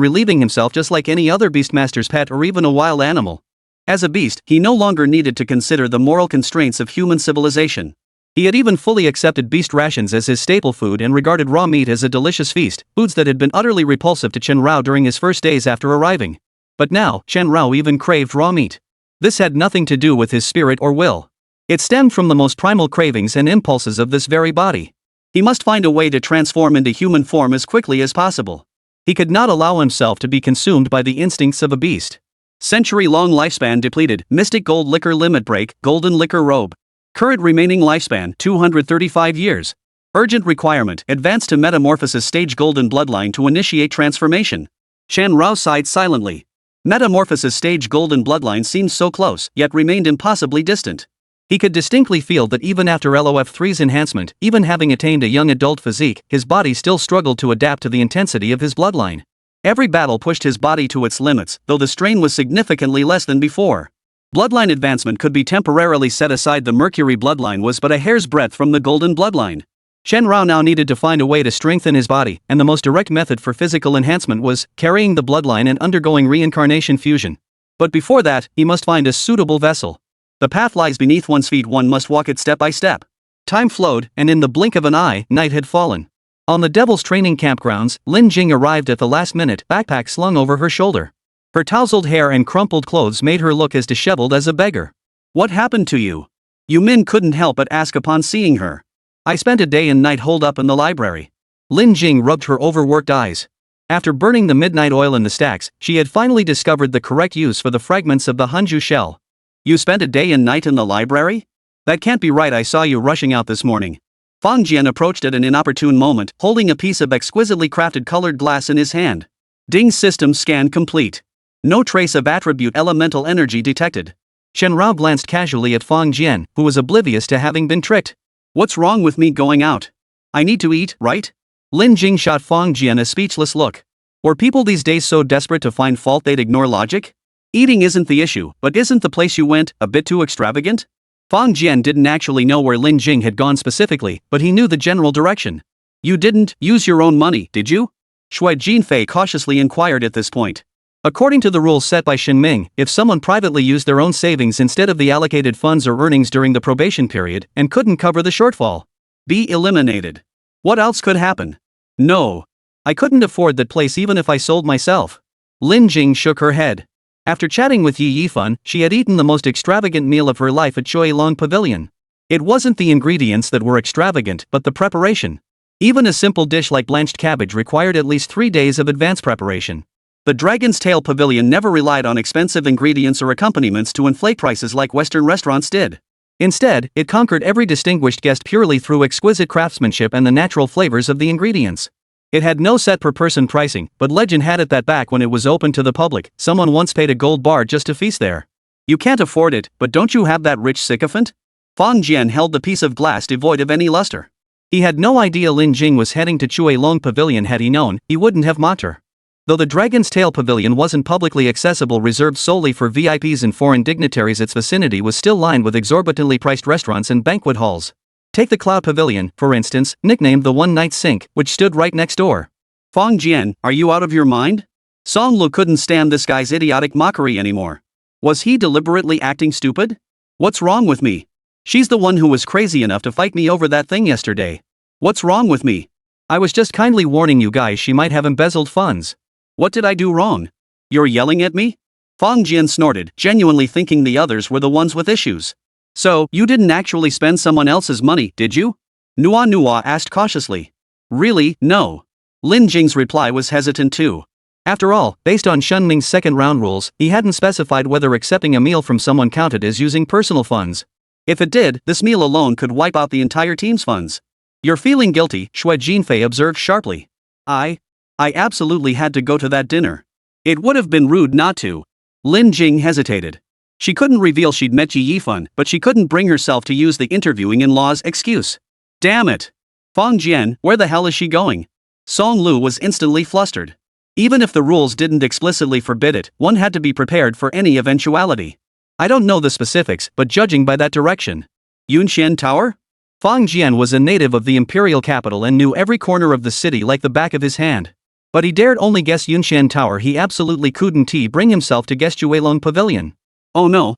relieving himself just like any other beastmaster's pet or even a wild animal. As a beast, he no longer needed to consider the moral constraints of human civilization. He had even fully accepted beast rations as his staple food and regarded raw meat as a delicious feast, foods that had been utterly repulsive to Shen Rao during his first days after arriving. But now, Shen Rao even craved raw meat. This had nothing to do with his spirit or will. It stemmed from the most primal cravings and impulses of this very body. He must find a way to transform into human form as quickly as possible. He could not allow himself to be consumed by the instincts of a beast. Century-long lifespan depleted, mystic gold liquor limit break, golden liquor robe. Current remaining lifespan, 235 years. Urgent requirement, advance to metamorphosis stage golden bloodline to initiate transformation. Shen Rao sighed silently. Metamorphosis stage golden bloodline seemed so close, yet remained impossibly distant. He could distinctly feel that even after LOF3's enhancement, even having attained a young adult physique, his body still struggled to adapt to the intensity of his bloodline. Every battle pushed his body to its limits, though the strain was significantly less than before. Bloodline advancement could be temporarily set aside. The Mercury bloodline was but a hair's breadth from the golden bloodline. Shen Rao now needed to find a way to strengthen his body, and the most direct method for physical enhancement was carrying the bloodline and undergoing reincarnation fusion. But before that, he must find a suitable vessel. The path lies beneath one's feet, one must walk it step by step. Time flowed, and in the blink of an eye, night had fallen. On the Devil's Training campgrounds, Lin Jing arrived at the last minute, backpack slung over her shoulder. Her tousled hair and crumpled clothes made her look as disheveled as a beggar. What happened to you? Yumin couldn't help but ask upon seeing her. I spent a day and night holed up in the library. Lin Jing rubbed her overworked eyes. After burning the midnight oil in the stacks, she had finally discovered the correct use for the fragments of the Hanju shell. You spent a day and night in the library? That can't be right. I saw you rushing out this morning. Fang Jian approached at an inopportune moment, holding a piece of exquisitely crafted colored glass in his hand. Ding's system scan complete. No trace of attribute elemental energy detected. Shen Rao glanced casually at Fang Jian, who was oblivious to having been tricked. What's wrong with me going out? I need to eat, right? Lin Jing shot Fang Jian a speechless look. Were people these days so desperate to find fault they'd ignore logic? Eating isn't the issue, but isn't the place you went a bit too extravagant? Fang Jian didn't actually know where Lin Jing had gone specifically, but he knew the general direction. You didn't use your own money, did you? Shui Jinfei cautiously inquired at this point. According to the rules set by Shen Ming, if someone privately used their own savings instead of the allocated funds or earnings during the probation period and couldn't cover the shortfall, be eliminated. What else could happen? No. I couldn't afford that place even if I sold myself. Lin Jing shook her head. After chatting with Yi Yifan, she had eaten the most extravagant meal of her life at Shui Long Pavilion. It wasn't the ingredients that were extravagant, but the preparation. Even a simple dish like blanched cabbage required at least 3 days of advanced preparation. The Dragon's Tail Pavilion never relied on expensive ingredients or accompaniments to inflate prices like Western restaurants did. Instead, it conquered every distinguished guest purely through exquisite craftsmanship and the natural flavors of the ingredients. It had no set per person pricing, but legend had it that back when it was open to the public, someone once paid a gold bar just to feast there. You can't afford it, but don't you have that rich sycophant? Fang Jian held the piece of glass devoid of any luster. He had no idea Lin Jing was heading to Shui Long Pavilion. Had he known, he wouldn't have mocked her. Though the Dragon's Tail Pavilion wasn't publicly accessible, reserved solely for VIPs and foreign dignitaries, its vicinity was still lined with exorbitantly priced restaurants and banquet halls. Take the Cloud Pavilion, for instance, nicknamed the One-Night Sink, which stood right next door. Fang Jian, are you out of your mind? Song Lu couldn't stand this guy's idiotic mockery anymore. Was he deliberately acting stupid? What's wrong with me? She's the one who was crazy enough to fight me over that thing yesterday. What's wrong with me? I was just kindly warning you guys she might have embezzled funds. What did I do wrong? You're yelling at me? Fang Jian snorted, genuinely thinking the others were the ones with issues. So, you didn't actually spend someone else's money, did you? Nua asked cautiously. Really, no. Lin Jing's reply was hesitant too. After all, based on Shen Ming's second round rules, he hadn't specified whether accepting a meal from someone counted as using personal funds. If it did, this meal alone could wipe out the entire team's funds. You're feeling guilty, Shui Jinfei observed sharply. I absolutely had to go to that dinner. It would have been rude not to. Lin Jing hesitated. She couldn't reveal she'd met Yi Yifan, but she couldn't bring herself to use the interviewing in-laws excuse. Damn it! Fang Jian, where the hell is she going? Song Lu was instantly flustered. Even if the rules didn't explicitly forbid it, one had to be prepared for any eventuality. I don't know the specifics, but judging by that direction. Yunxian Tower? Fang Jian was a native of the imperial capital and knew every corner of the city like the back of his hand. But he dared only guess Yunxian Tower. He absolutely couldn't bring himself to guess Shuilong Pavilion. Oh no.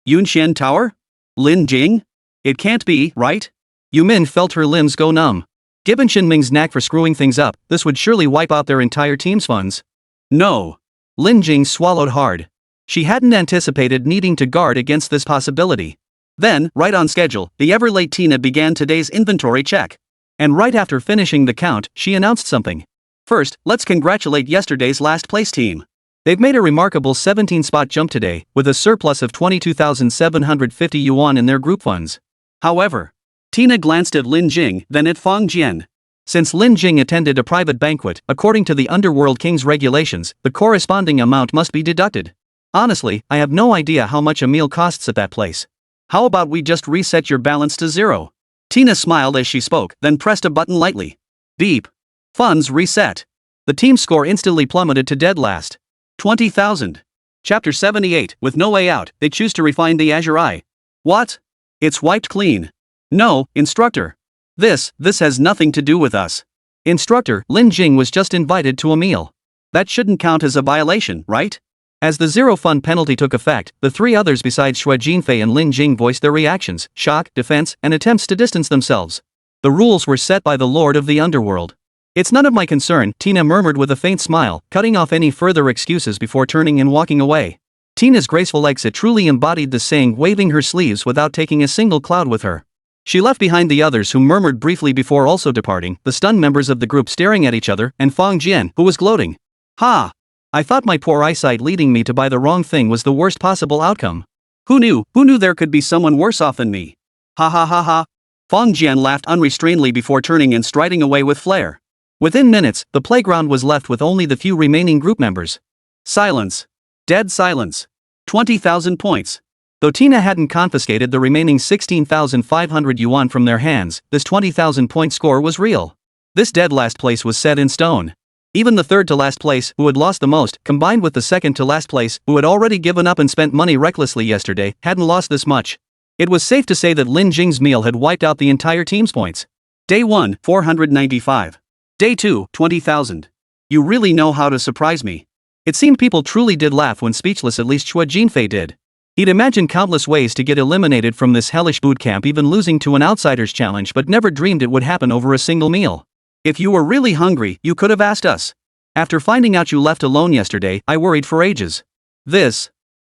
Yunxian Tower? Lin Jing? It can't be, right? Yumin felt her limbs go numb. Given Shen Ming's knack for screwing things up, this would surely wipe out their entire team's funds. No. Lin Jing swallowed hard. She hadn't anticipated needing to guard against this possibility. Then, right on schedule, the ever-late Tina began today's inventory check. And right after finishing the count, she announced something. First, let's congratulate yesterday's last place team. They've made a remarkable 17-spot jump today, with a surplus of 22,750 yuan in their group funds. However, Tina glanced at Lin Jing, then at Fang Jian. Since Lin Jing attended a private banquet, according to the Underworld King's regulations, the corresponding amount must be deducted. Honestly, I have no idea how much a meal costs at that place. How about we just reset your balance to 0? Tina smiled as she spoke, then pressed a button lightly. Beep. Funds reset. The team's score instantly plummeted to dead last. 20,000. Chapter 78, with no way out, they choose to refine the Azure Eye. What? It's wiped clean. No, instructor. This has nothing to do with us. Instructor, Lin Jing was just invited to a meal. That shouldn't count as a violation, right? As the zero fund penalty took effect, the three others besides Shui Jinfei and Lin Jing voiced their reactions: shock, defense, and attempts to distance themselves. The rules were set by the Lord of the Underworld. It's none of my concern, Tina murmured with a faint smile, cutting off any further excuses before turning and walking away. Tina's graceful exit truly embodied the saying, waving her sleeves without taking a single cloud with her. She left behind the others, who murmured briefly before also departing, the stunned members of the group staring at each other, and Fong Jian, who was gloating. Ha! I thought my poor eyesight leading me to buy the wrong thing was the worst possible outcome. Who knew there could be someone worse off than me? Ha ha ha ha. Fong Jian laughed unrestrainedly before turning and striding away with flair. Within minutes, the playground was left with only the few remaining group members. Silence. Dead silence. 20,000 points. Though Tina hadn't confiscated the remaining 16,500 yuan from their hands, this 20,000 point score was real. This dead last place was set in stone. Even the third to last place, who had lost the most, combined with the second to last place, who had already given up and spent money recklessly yesterday, hadn't lost this much. It was safe to say that Lin Jing's meal had wiped out the entire team's points. Day 1, 495. Day 2, 20,000. You really know how to surprise me. It seemed people truly did laugh when speechless, at least Xue Jinfei did. He'd imagined countless ways to get eliminated from this hellish boot camp, even losing to an outsider's challenge, but never dreamed it would happen over a single meal. If you were really hungry, you could have asked us. After finding out you left alone yesterday, I worried for ages.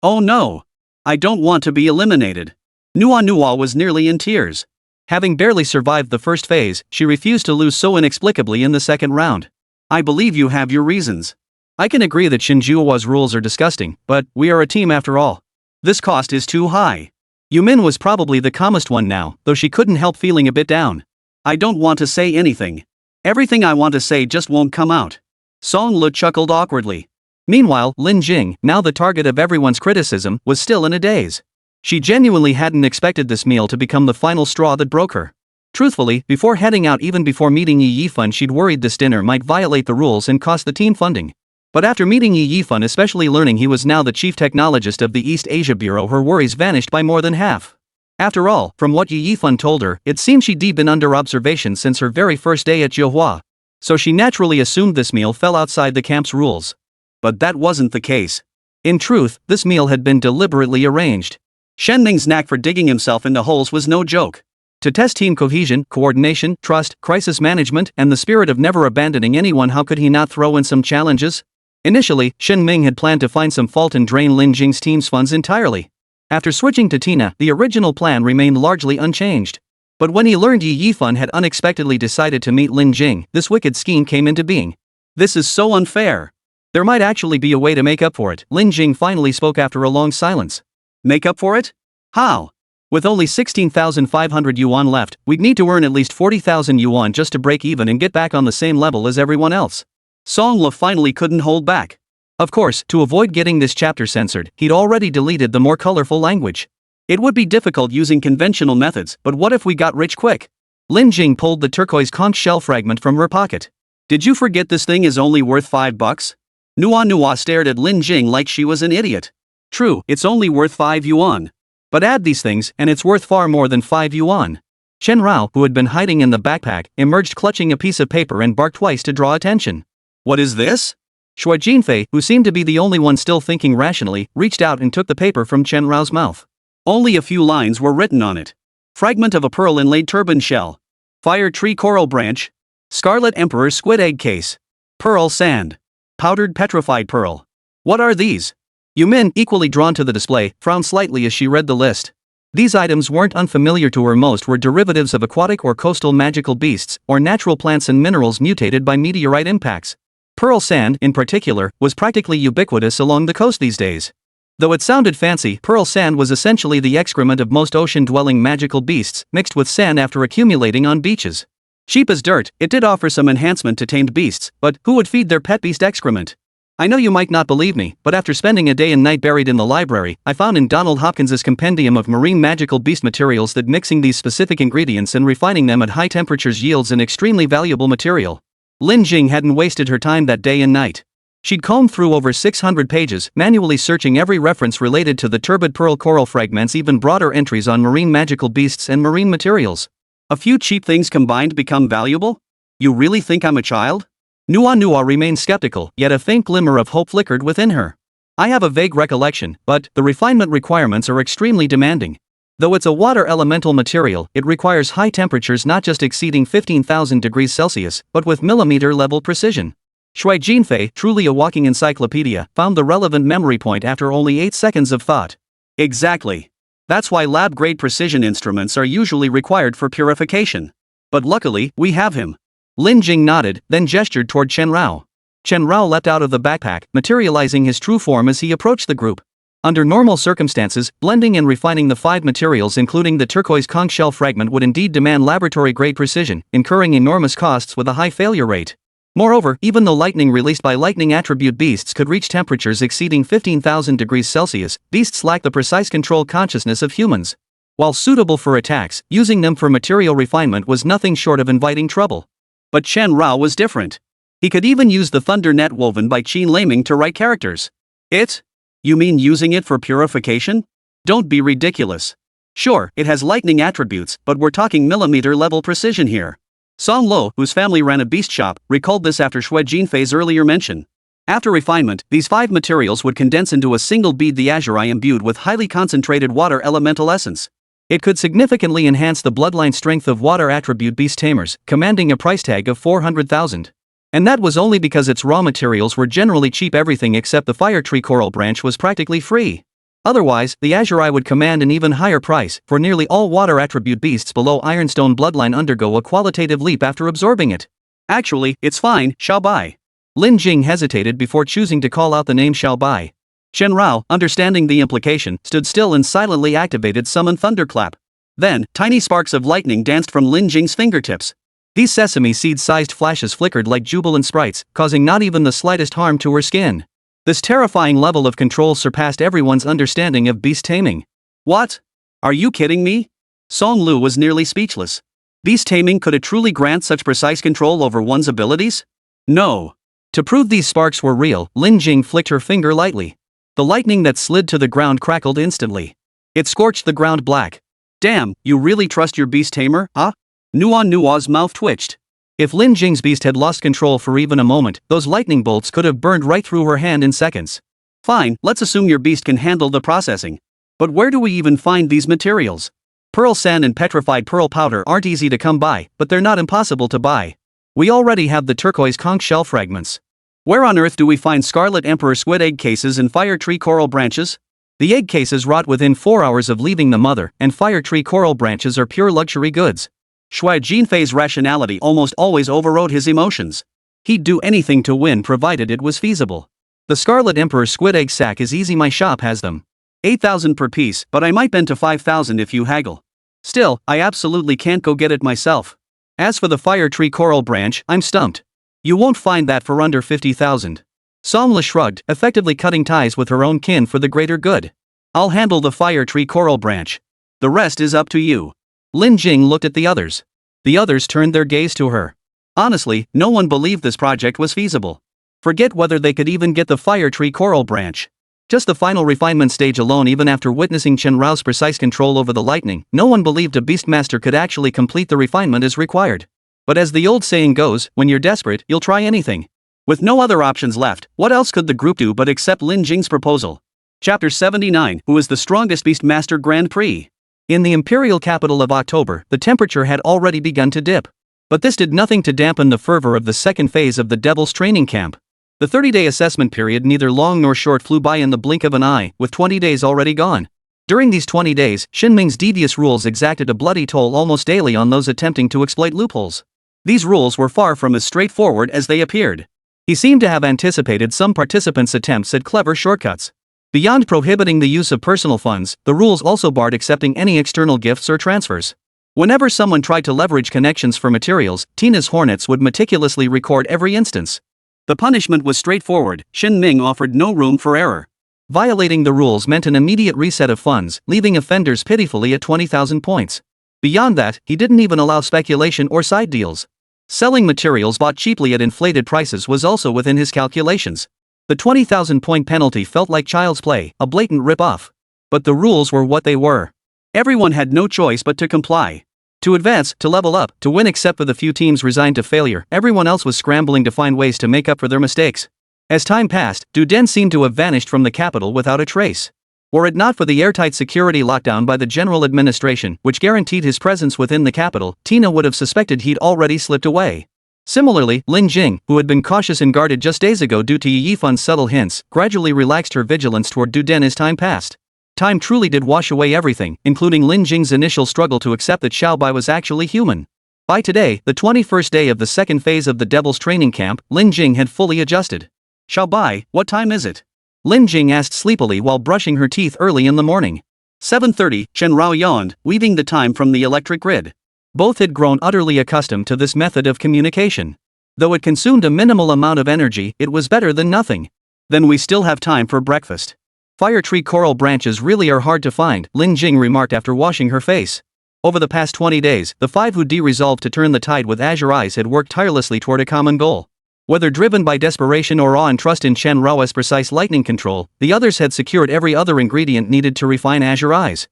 Oh no. I don't want to be eliminated. Nua was nearly in tears. Having barely survived the first phase, she refused to lose so inexplicably in the second round. I believe you have your reasons. I can agree that Shinjua's rules are disgusting, but we are a team after all. This cost is too high. Yumin was probably the calmest one now, though she couldn't help feeling a bit down. I don't want to say anything. Everything I want to say just won't come out. Song Le chuckled awkwardly. Meanwhile, Lin Jing, now the target of everyone's criticism, was still in a daze. She genuinely hadn't expected this meal to become the final straw that broke her. Truthfully, before heading out, even before meeting Yi Yifan, she'd worried this dinner might violate the rules and cost the team funding. But after meeting Yi Yifan, especially learning he was now the chief technologist of the East Asia Bureau, her worries vanished by more than half. After all, from what Yi Yifan told her, it seemed she'd been under observation since her very first day at Johua. So she naturally assumed this meal fell outside the camp's rules. But that wasn't the case. In truth, this meal had been deliberately arranged. Shen Ming's knack for digging himself into holes was no joke. To test team cohesion, coordination, trust, crisis management, and the spirit of never abandoning anyone, how could he not throw in some challenges? Initially, Shen Ming had planned to find some fault and drain Lin Jing's team's funds entirely. After switching to Tina, the original plan remained largely unchanged. But when he learned Yi Yifan had unexpectedly decided to meet Lin Jing, this wicked scheme came into being. This is so unfair. There might actually be a way to make up for it, Lin Jing finally spoke after a long silence. Make up for it? How? With only 16,500 yuan left, we'd need to earn at least 40,000 yuan just to break even and get back on the same level as everyone else. Song Le finally couldn't hold back. Of course, to avoid getting this chapter censored, he'd already deleted the more colorful language. It would be difficult using conventional methods, but what if we got rich quick? Lin Jing pulled the turquoise conch shell fragment from her pocket. Did you forget this thing is only worth $5? Nua stared at Lin Jing like she was an idiot. True, it's only worth 5 yuan. But add these things, and it's worth far more than 5 yuan. Chen Rao, who had been hiding in the backpack, emerged clutching a piece of paper and barked twice to draw attention. What is this? Xue Jinfei, who seemed to be the only one still thinking rationally, reached out and took the paper from Chen Rao's mouth. Only a few lines were written on it. Fragment of a pearl inlaid turban shell. Fire tree coral branch. Scarlet emperor squid egg case. Pearl sand. Powdered petrified pearl. What are these? Yumin, equally drawn to the display, frowned slightly as she read the list. These items weren't unfamiliar to her. Most were derivatives of aquatic or coastal magical beasts, or natural plants and minerals mutated by meteorite impacts. Pearl sand, in particular, was practically ubiquitous along the coast these days. Though it sounded fancy, pearl sand was essentially the excrement of most ocean-dwelling magical beasts, mixed with sand after accumulating on beaches. Cheap as dirt, it did offer some enhancement to tamed beasts, but who would feed their pet beast excrement? I know you might not believe me, but after spending a day and night buried in the library, I found in Donald Hopkins's compendium of marine magical beast materials that mixing these specific ingredients and refining them at high temperatures yields an extremely valuable material. Lin Jing hadn't wasted her time that day and night. She'd combed through over 600 pages, manually searching every reference related to the turbid pearl coral fragments, even broader entries on marine magical beasts and marine materials. A few cheap things combined become valuable? You really think I'm a child? Nua remained skeptical, yet a faint glimmer of hope flickered within her. I have a vague recollection, but the refinement requirements are extremely demanding. Though it's a water elemental material, it requires high temperatures not just exceeding 15,000 degrees Celsius, but with millimeter-level precision. Shui Jinfei, truly a walking encyclopedia, found the relevant memory point after only 8 seconds of thought. Exactly. That's why lab-grade precision instruments are usually required for purification. But luckily, we have him. Lin Jing nodded, then gestured toward Chen Rao. Chen Rao leapt out of the backpack, materializing his true form as he approached the group. Under normal circumstances, blending and refining the 5 materials including the turquoise conch shell fragment would indeed demand laboratory-grade precision, incurring enormous costs with a high failure rate. Moreover, even though lightning released by lightning attribute beasts could reach temperatures exceeding 15,000 degrees Celsius, beasts lack the precise control consciousness of humans. While suitable for attacks, using them for material refinement was nothing short of inviting trouble. But Chen Rao was different. He could even use the thunder net woven by Qin Laming to write characters. It? You mean using it for purification? Don't be ridiculous. Sure, it has lightning attributes, but we're talking millimeter-level precision here. Song Lo, whose family ran a beast shop, recalled this after Shui Jinfei's earlier mention. After refinement, these 5 materials would condense into a single bead, the azurite imbued with highly concentrated water elemental essence. It could significantly enhance the bloodline strength of water attribute beast tamers, commanding a price tag of 400,000. And that was only because its raw materials were generally cheap. Everything except the fire tree coral branch was practically free. Otherwise, the azurite would command an even higher price, for nearly all water attribute beasts below Ironstone bloodline undergo a qualitative leap after absorbing it. Actually, it's fine, Xiao Bai. Lin Jing hesitated before choosing to call out the name Xiao Bai. Chen Rao, understanding the implication, stood still and silently activated Summon Thunderclap. Then, tiny sparks of lightning danced from Lin Jing's fingertips. These sesame seed-sized flashes flickered like jubilant sprites, causing not even the slightest harm to her skin. This terrifying level of control surpassed everyone's understanding of beast taming. What? Are you kidding me? Song Lu was nearly speechless. Beast taming, could it truly grant such precise control over one's abilities? No. To prove these sparks were real, Lin Jing flicked her finger lightly. The lightning that slid to the ground crackled instantly. It scorched the ground black. Damn, you really trust your beast tamer, huh? Nua's mouth twitched. If Lin Jing's beast had lost control for even a moment, those lightning bolts could have burned right through her hand in seconds. Fine, let's assume your beast can handle the processing. But where do we even find these materials? Pearl sand and petrified pearl powder aren't easy to come by, but they're not impossible to buy. We already have the turquoise conch shell fragments. Where on earth do we find Scarlet Emperor squid egg cases and fire tree coral branches? The egg cases rot within 4 hours of leaving the mother, and fire tree coral branches are pure luxury goods. Shui Jinfei's rationality almost always overrode his emotions. He'd do anything to win provided it was feasible. The Scarlet Emperor squid egg sack is easy, my shop has them. 8,000 per piece, but I might bend to 5,000 if you haggle. Still, I absolutely can't go get it myself. As for the fire tree coral branch, I'm stumped. You won't find that for under 50,000. Somla shrugged, effectively cutting ties with her own kin for the greater good. I'll handle the fire tree coral branch. The rest is up to you. Lin Jing looked at the others. The others turned their gaze to her. Honestly, no one believed this project was feasible. Forget whether they could even get the fire tree coral branch. Just the final refinement stage alone, even after witnessing Chen Rao's precise control over the lightning, no one believed a beastmaster could actually complete the refinement as required. But as the old saying goes, when you're desperate, you'll try anything. With no other options left, what else could the group do but accept Lin Jing's proposal? Chapter 79, Who is the strongest beastmaster Grand Prix? In the imperial capital of October, the temperature had already begun to dip. But this did nothing to dampen the fervor of the second phase of the Devil's training camp. The 30-day assessment period, neither long nor short, flew by in the blink of an eye, with 20 days already gone. During these 20 days, Shinming's devious rules exacted a bloody toll almost daily on those attempting to exploit loopholes. These rules were far from as straightforward as they appeared. He seemed to have anticipated some participants' attempts at clever shortcuts. Beyond prohibiting the use of personal funds, the rules also barred accepting any external gifts or transfers. Whenever someone tried to leverage connections for materials, Tina's Hornets would meticulously record every instance. The punishment was straightforward. Shin Ming offered no room for error. Violating the rules meant an immediate reset of funds, leaving offenders pitifully at 20,000 points. Beyond that, he didn't even allow speculation or side deals. Selling materials bought cheaply at inflated prices was also within his calculations. The 20,000 point penalty felt like child's play, a blatant rip-off. But the rules were what they were. Everyone had no choice but to comply. To advance, to level up, to win, except for the few teams resigned to failure, everyone else was scrambling to find ways to make up for their mistakes. As time passed, Duden seemed to have vanished from the capital without a trace. Were it not for the airtight security lockdown by the general administration, which guaranteed his presence within the capital, Tina would have suspected he'd already slipped away. Similarly, Lin Jing, who had been cautious and guarded just days ago due to Yi Yifun's subtle hints, gradually relaxed her vigilance toward Du Den as time passed. Time truly did wash away everything, including Lin Jing's initial struggle to accept that Xiao Bai was actually human. By today, the 21st day of the second phase of the Devil's training camp, Lin Jing had fully adjusted. Xiao Bai, what time is it? Lin Jing asked sleepily while brushing her teeth early in the morning. 7:30, Chen Rao yawned, weaving the time from the electric grid. Both had grown utterly accustomed to this method of communication. Though it consumed a minimal amount of energy, it was better than nothing. Then we still have time for breakfast. Fire tree coral branches really are hard to find, Lin Jing remarked after washing her face. Over the past 20 days, the five who resolved to turn the tide with azure eyes had worked tirelessly toward a common goal. Whether driven by desperation or awe and trust in Chen Rao's precise lightning control, the others had secured every other ingredient needed to refine azure eyes.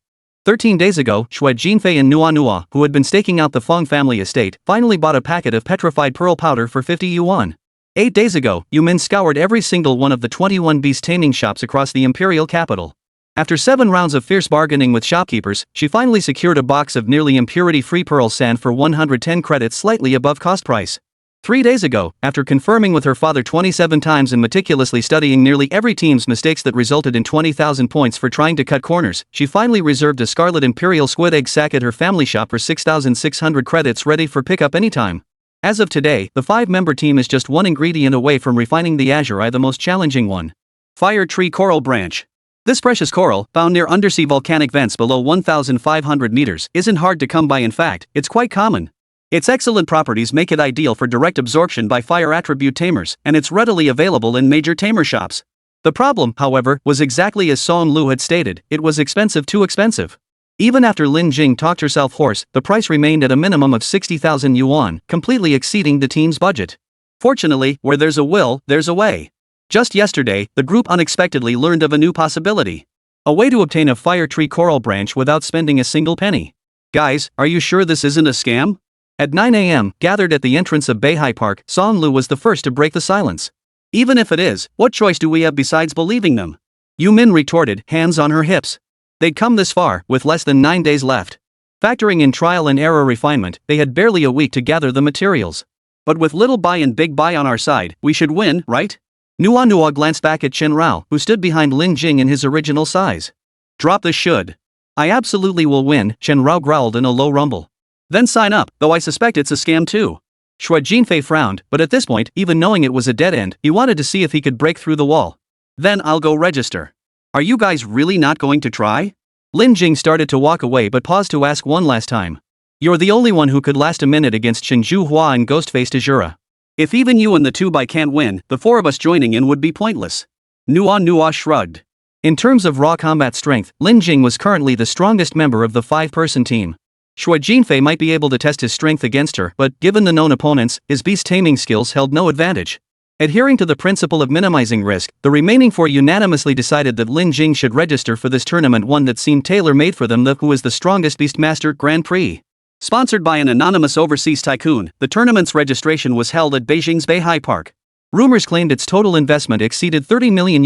13 days ago, Xue Jinfei and Nua, who had been staking out the Feng family estate, finally bought a packet of petrified pearl powder for 50 yuan. 8 days ago, Yu Min scoured every single one of the 21 beast taming shops across the imperial capital. After 7 rounds of fierce bargaining with shopkeepers, she finally secured a box of nearly impurity-free pearl sand for 110 credits, slightly above cost price. 3 days ago, after confirming with her father 27 times and meticulously studying nearly every team's mistakes that resulted in 20,000 points for trying to cut corners, she finally reserved a scarlet imperial squid egg sack at her family shop for 6,600 credits ready for pickup anytime. As of today, the 5-member team is just one ingredient away from refining the azure eye, the most challenging one. Fire tree coral branch. This precious coral, found near undersea volcanic vents below 1,500 meters, isn't hard to come by. In fact, it's quite common. Its excellent properties make it ideal for direct absorption by fire attribute tamers, and it's readily available in major tamer shops. The problem, however, was exactly as Song Lu had stated: it was expensive, too expensive. Even after Lin Jing talked herself hoarse, the price remained at a minimum of 60,000 yuan, completely exceeding the team's budget. Fortunately, where there's a will, there's a way. Just yesterday, the group unexpectedly learned of a new possibility. A way to obtain a fire tree coral branch without spending a single penny. Guys, are you sure this isn't a scam? At 9 a.m., gathered at the entrance of Beihai Park, Song Lu was the first to break the silence. Even if it is, what choice do we have besides believing them? Yu Min retorted, hands on her hips. They'd come this far, with less than 9 days left. Factoring in trial and error refinement, they had barely a week to gather the materials. But with little buy and big buy on our side, we should win, right? Nua glanced back at Chen Rao, who stood behind Lin Jing in his original size. Drop the should. I absolutely will win, Chen Rao growled in a low rumble. Then sign up, though I suspect it's a scam too. Xue Jinfei frowned, but at this point, even knowing it was a dead end, he wanted to see if he could break through the wall. Then I'll go register. Are you guys really not going to try? Lin Jing started to walk away but paused to ask one last time. You're the only one who could last a minute against Shinju Hua and Ghost-faced Azura. If even you and the 2 can't win, the 4 of us joining in would be pointless. Nua shrugged. In terms of raw combat strength, Lin Jing was currently the strongest member of the 5-person team. Xue Jinfei might be able to test his strength against her, but, given the known opponents, his beast taming skills held no advantage. Adhering to the principle of minimizing risk, the remaining 4 unanimously decided that Lin Jing should register for this tournament, one that seemed tailor-made for them. Who is the strongest Beastmaster Grand Prix? Sponsored by an anonymous overseas tycoon, the tournament's registration was held at Beijing's Beihai Park. Rumors claimed its total investment exceeded $30 million,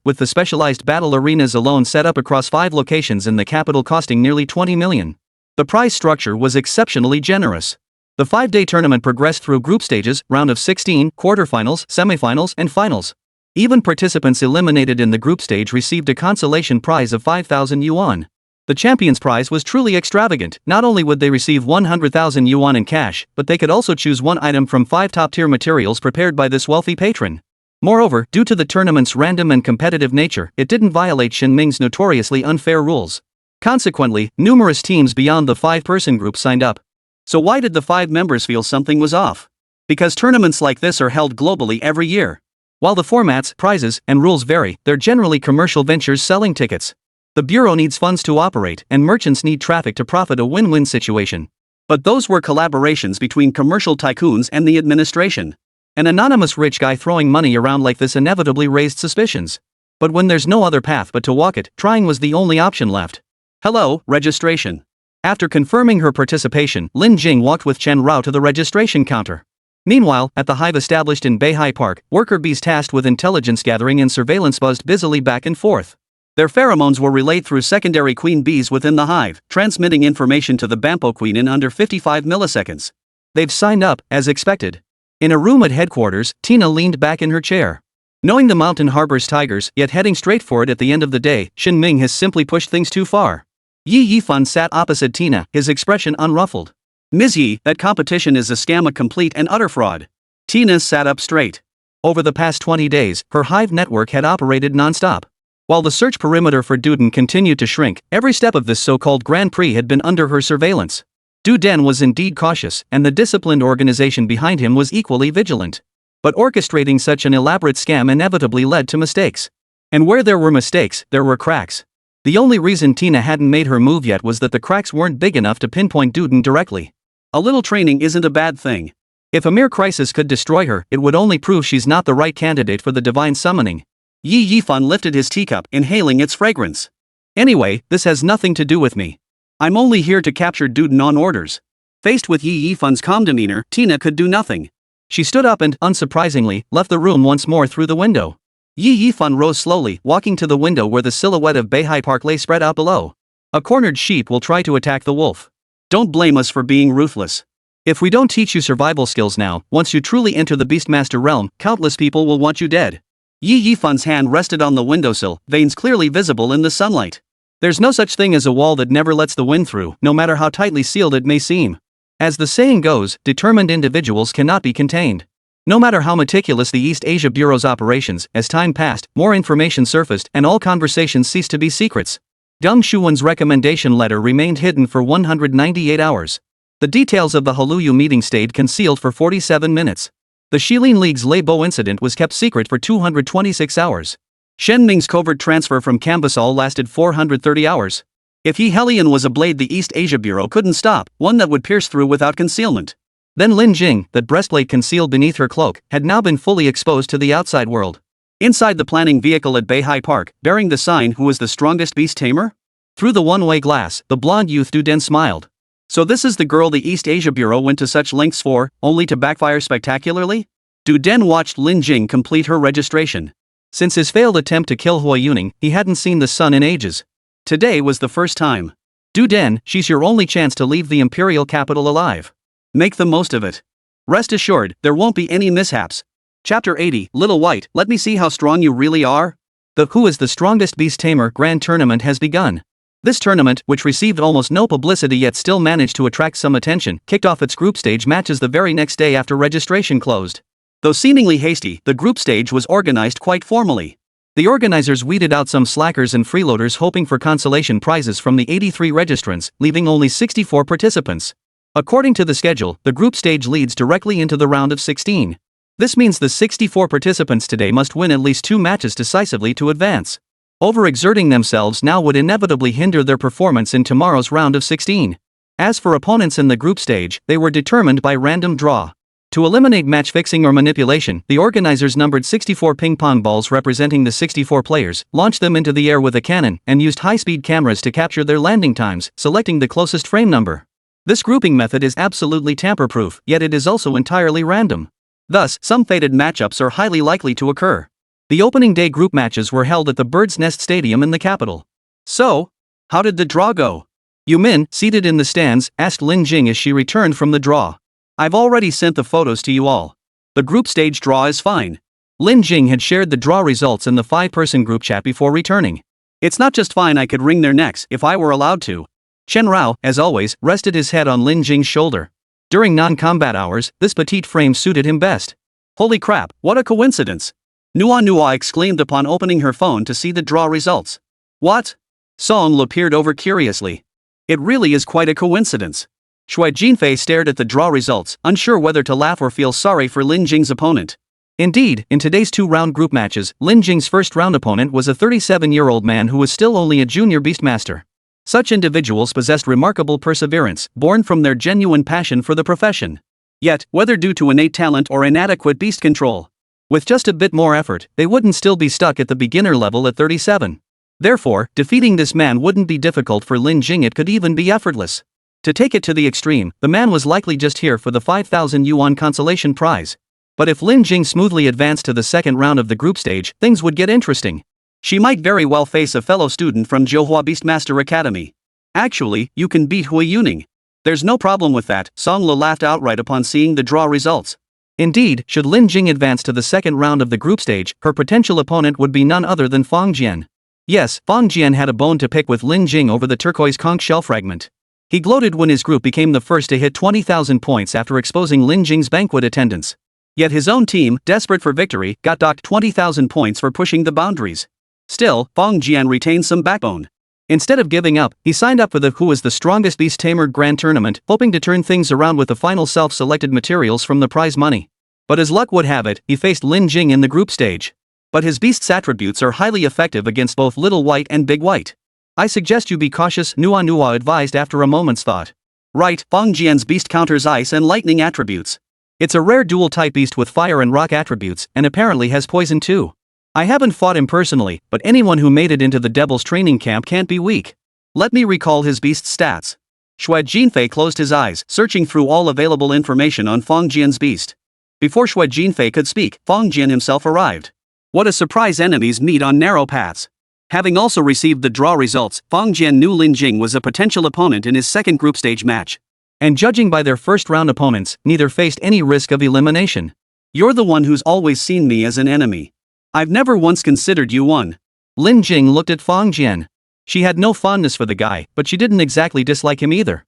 with the specialized battle arenas alone set up across 5 locations in the capital costing nearly $20 million. The prize structure was exceptionally generous. The 5-day tournament progressed through group stages, round of 16, quarterfinals, semifinals, and finals. Even participants eliminated in the group stage received a consolation prize of 5,000 yuan. The champion's prize was truly extravagant. Not only would they receive 100,000 yuan in cash, but they could also choose one item from 5 top-tier materials prepared by this wealthy patron. Moreover, due to the tournament's random and competitive nature, it didn't violate Shen Ming's notoriously unfair rules. Consequently, numerous teams beyond the 5-person group signed up. So why did the 5 members feel something was off? Because tournaments like this are held globally every year. While the formats, prizes, and rules vary, they're generally commercial ventures selling tickets. The bureau needs funds to operate, and merchants need traffic to profit, a win-win situation. But those were collaborations between commercial tycoons and the administration. An anonymous rich guy throwing money around like this inevitably raised suspicions. But when there's no other path but to walk it, trying was the only option left. Hello, registration. After confirming her participation, Lin Jing walked with Chen Rao to the registration counter. Meanwhile, at the hive established in Beihai Park, worker bees tasked with intelligence gathering and surveillance buzzed busily back and forth. Their pheromones were relayed through secondary queen bees within the hive, transmitting information to the Bampo queen in under 55 milliseconds. They've signed up, as expected. In a room at headquarters, Tina leaned back in her chair. Knowing the mountain harbors tigers, yet heading straight for it at the end of the day, Shin Ming has simply pushed things too far. Yi Yifan sat opposite Tina, his expression unruffled. Ms. Yi, that competition is a scam, a complete and utter fraud. Tina sat up straight. Over the past 20 days, her hive network had operated non-stop. While the search perimeter for Duden continued to shrink, every step of this so-called Grand Prix had been under her surveillance. Duden was indeed cautious, and the disciplined organization behind him was equally vigilant. But orchestrating such an elaborate scam inevitably led to mistakes. And where there were mistakes, there were cracks. The only reason Tina hadn't made her move yet was that the cracks weren't big enough to pinpoint Duden directly. A little training isn't a bad thing. If a mere crisis could destroy her, it would only prove she's not the right candidate for the divine summoning. Yi Yifan lifted his teacup, inhaling its fragrance. Anyway, this has nothing to do with me. I'm only here to capture Duden on orders. Faced with Yi Yifan's calm demeanor, Tina could do nothing. She stood up and, unsurprisingly, left the room once more through the window. Yi Yifan rose slowly, walking to the window where the silhouette of Beihai Park lay spread out below. A cornered sheep will try to attack the wolf. Don't blame us for being ruthless. If we don't teach you survival skills now, once you truly enter the Beastmaster realm, countless people will want you dead. Yi Yifan's hand rested on the windowsill, veins clearly visible in the sunlight. There's no such thing as a wall that never lets the wind through, no matter how tightly sealed it may seem. As the saying goes, determined individuals cannot be contained. No matter how meticulous the East Asia Bureau's operations, as time passed, more information surfaced and all conversations ceased to be secrets. Deng Shuwen's recommendation letter remained hidden for 198 hours. The details of the Haluyu meeting stayed concealed for 47 minutes. The Shilin League's Leibo incident was kept secret for 226 hours. Shen Ming's covert transfer from Cambasol lasted 430 hours. If He Helion was a blade the East Asia Bureau couldn't stop, one that would pierce through without concealment. Then Lin Jing, that breastplate concealed beneath her cloak, had now been fully exposed to the outside world. Inside the planning vehicle at Beihai Park, bearing the sign "Who is the strongest beast tamer?" Through the one-way glass, the blonde youth Duden smiled. So this is the girl the East Asia Bureau went to such lengths for, only to backfire spectacularly? Duden watched Lin Jing complete her registration. Since his failed attempt to kill Hua Yuning, he hadn't seen the sun in ages. Today was the first time. Duden, she's your only chance to leave the imperial capital alive. Make the most of it. Rest assured, there won't be any mishaps. Chapter 80, Little White, let me see how strong you really are. The Who is the Strongest Beast Tamer Grand Tournament has begun. This tournament, which received almost no publicity yet still managed to attract some attention, kicked off its group stage matches the very next day after registration closed. Though seemingly hasty, the group stage was organized quite formally. The organizers weeded out some slackers and freeloaders hoping for consolation prizes from the 83 registrants, leaving only 64 participants. According to the schedule, the group stage leads directly into the round of 16. This means the 64 participants today must win at least 2 matches decisively to advance. Overexerting themselves now would inevitably hinder their performance in tomorrow's round of 16. As for opponents in the group stage, they were determined by random draw. To eliminate match fixing or manipulation, the organizers numbered 64 ping-pong balls representing the 64 players, launched them into the air with a cannon, and used high-speed cameras to capture their landing times, selecting the closest frame number. This grouping method is absolutely tamper-proof, yet it is also entirely random. Thus, some fated matchups are highly likely to occur. The opening day group matches were held at the Bird's Nest Stadium in the capital. So, how did the draw go? Yu Min, seated in the stands, asked Lin Jing as she returned from the draw. I've already sent the photos to you all. The group stage draw is fine. Lin Jing had shared the draw results in the 5-person group chat before returning. It's not just fine, I could wring their necks if I were allowed to. Chen Rao, as always, rested his head on Lin Jing's shoulder. During non-combat hours, this petite frame suited him best. Holy crap, what a coincidence! Nua exclaimed upon opening her phone to see the draw results. What? Song Lu peered over curiously. It really is quite a coincidence. Shui Jinfei stared at the draw results, unsure whether to laugh or feel sorry for Lin Jing's opponent. Indeed, in today's 2-round group matches, Lin Jing's first-round opponent was a 37-year-old man who was still only a junior beastmaster. Such individuals possessed remarkable perseverance, born from their genuine passion for the profession. Yet, whether due to innate talent or inadequate beast control, with just a bit more effort, they wouldn't still be stuck at the beginner level at 37. Therefore, defeating this man wouldn't be difficult for Lin Jing, it could even be effortless. To take it to the extreme, the man was likely just here for the 5,000 yuan consolation prize. But if Lin Jing smoothly advanced to the second round of the group stage, things would get interesting. She might very well face a fellow student from Johua Beastmaster Academy. Actually, you can beat Hui Yuning. There's no problem with that, Song Lo laughed outright upon seeing the draw results. Indeed, should Lin Jing advance to the second round of the group stage, her potential opponent would be none other than Fang Jian. Yes, Fang Jian had a bone to pick with Lin Jing over the turquoise conch shell fragment. He gloated when his group became the first to hit 20,000 points after exposing Lin Jing's banquet attendance. Yet his own team, desperate for victory, got docked 20,000 points for pushing the boundaries. Still, Fang Jian retained some backbone. Instead of giving up, he signed up for the Who is the Strongest Beast Tamer Grand Tournament, hoping to turn things around with the final self-selected materials from the prize money. But as luck would have it, he faced Lin Jing in the group stage. But his beast's attributes are highly effective against both Little White and Big White. I suggest you be cautious, Nua advised after a moment's thought. Right, Fang Jian's beast counters ice and lightning attributes. It's a rare dual-type beast with fire and rock attributes, and apparently has poison too. I haven't fought him personally, but anyone who made it into the Devil's training camp can't be weak. Let me recall his beast's stats. Xue Jinfei closed his eyes, searching through all available information on Fang Jian's beast. Before Xue Jinfei could speak, Fang Jian himself arrived. What a surprise, enemies meet on narrow paths. Having also received the draw results, Fang Jian knew Lin Jing was a potential opponent in his second group stage match. And judging by their first round opponents, neither faced any risk of elimination. You're the one who's always seen me as an enemy. I've never once considered you one. Lin Jing looked at Fang Jian. She had no fondness for the guy, but she didn't exactly dislike him either.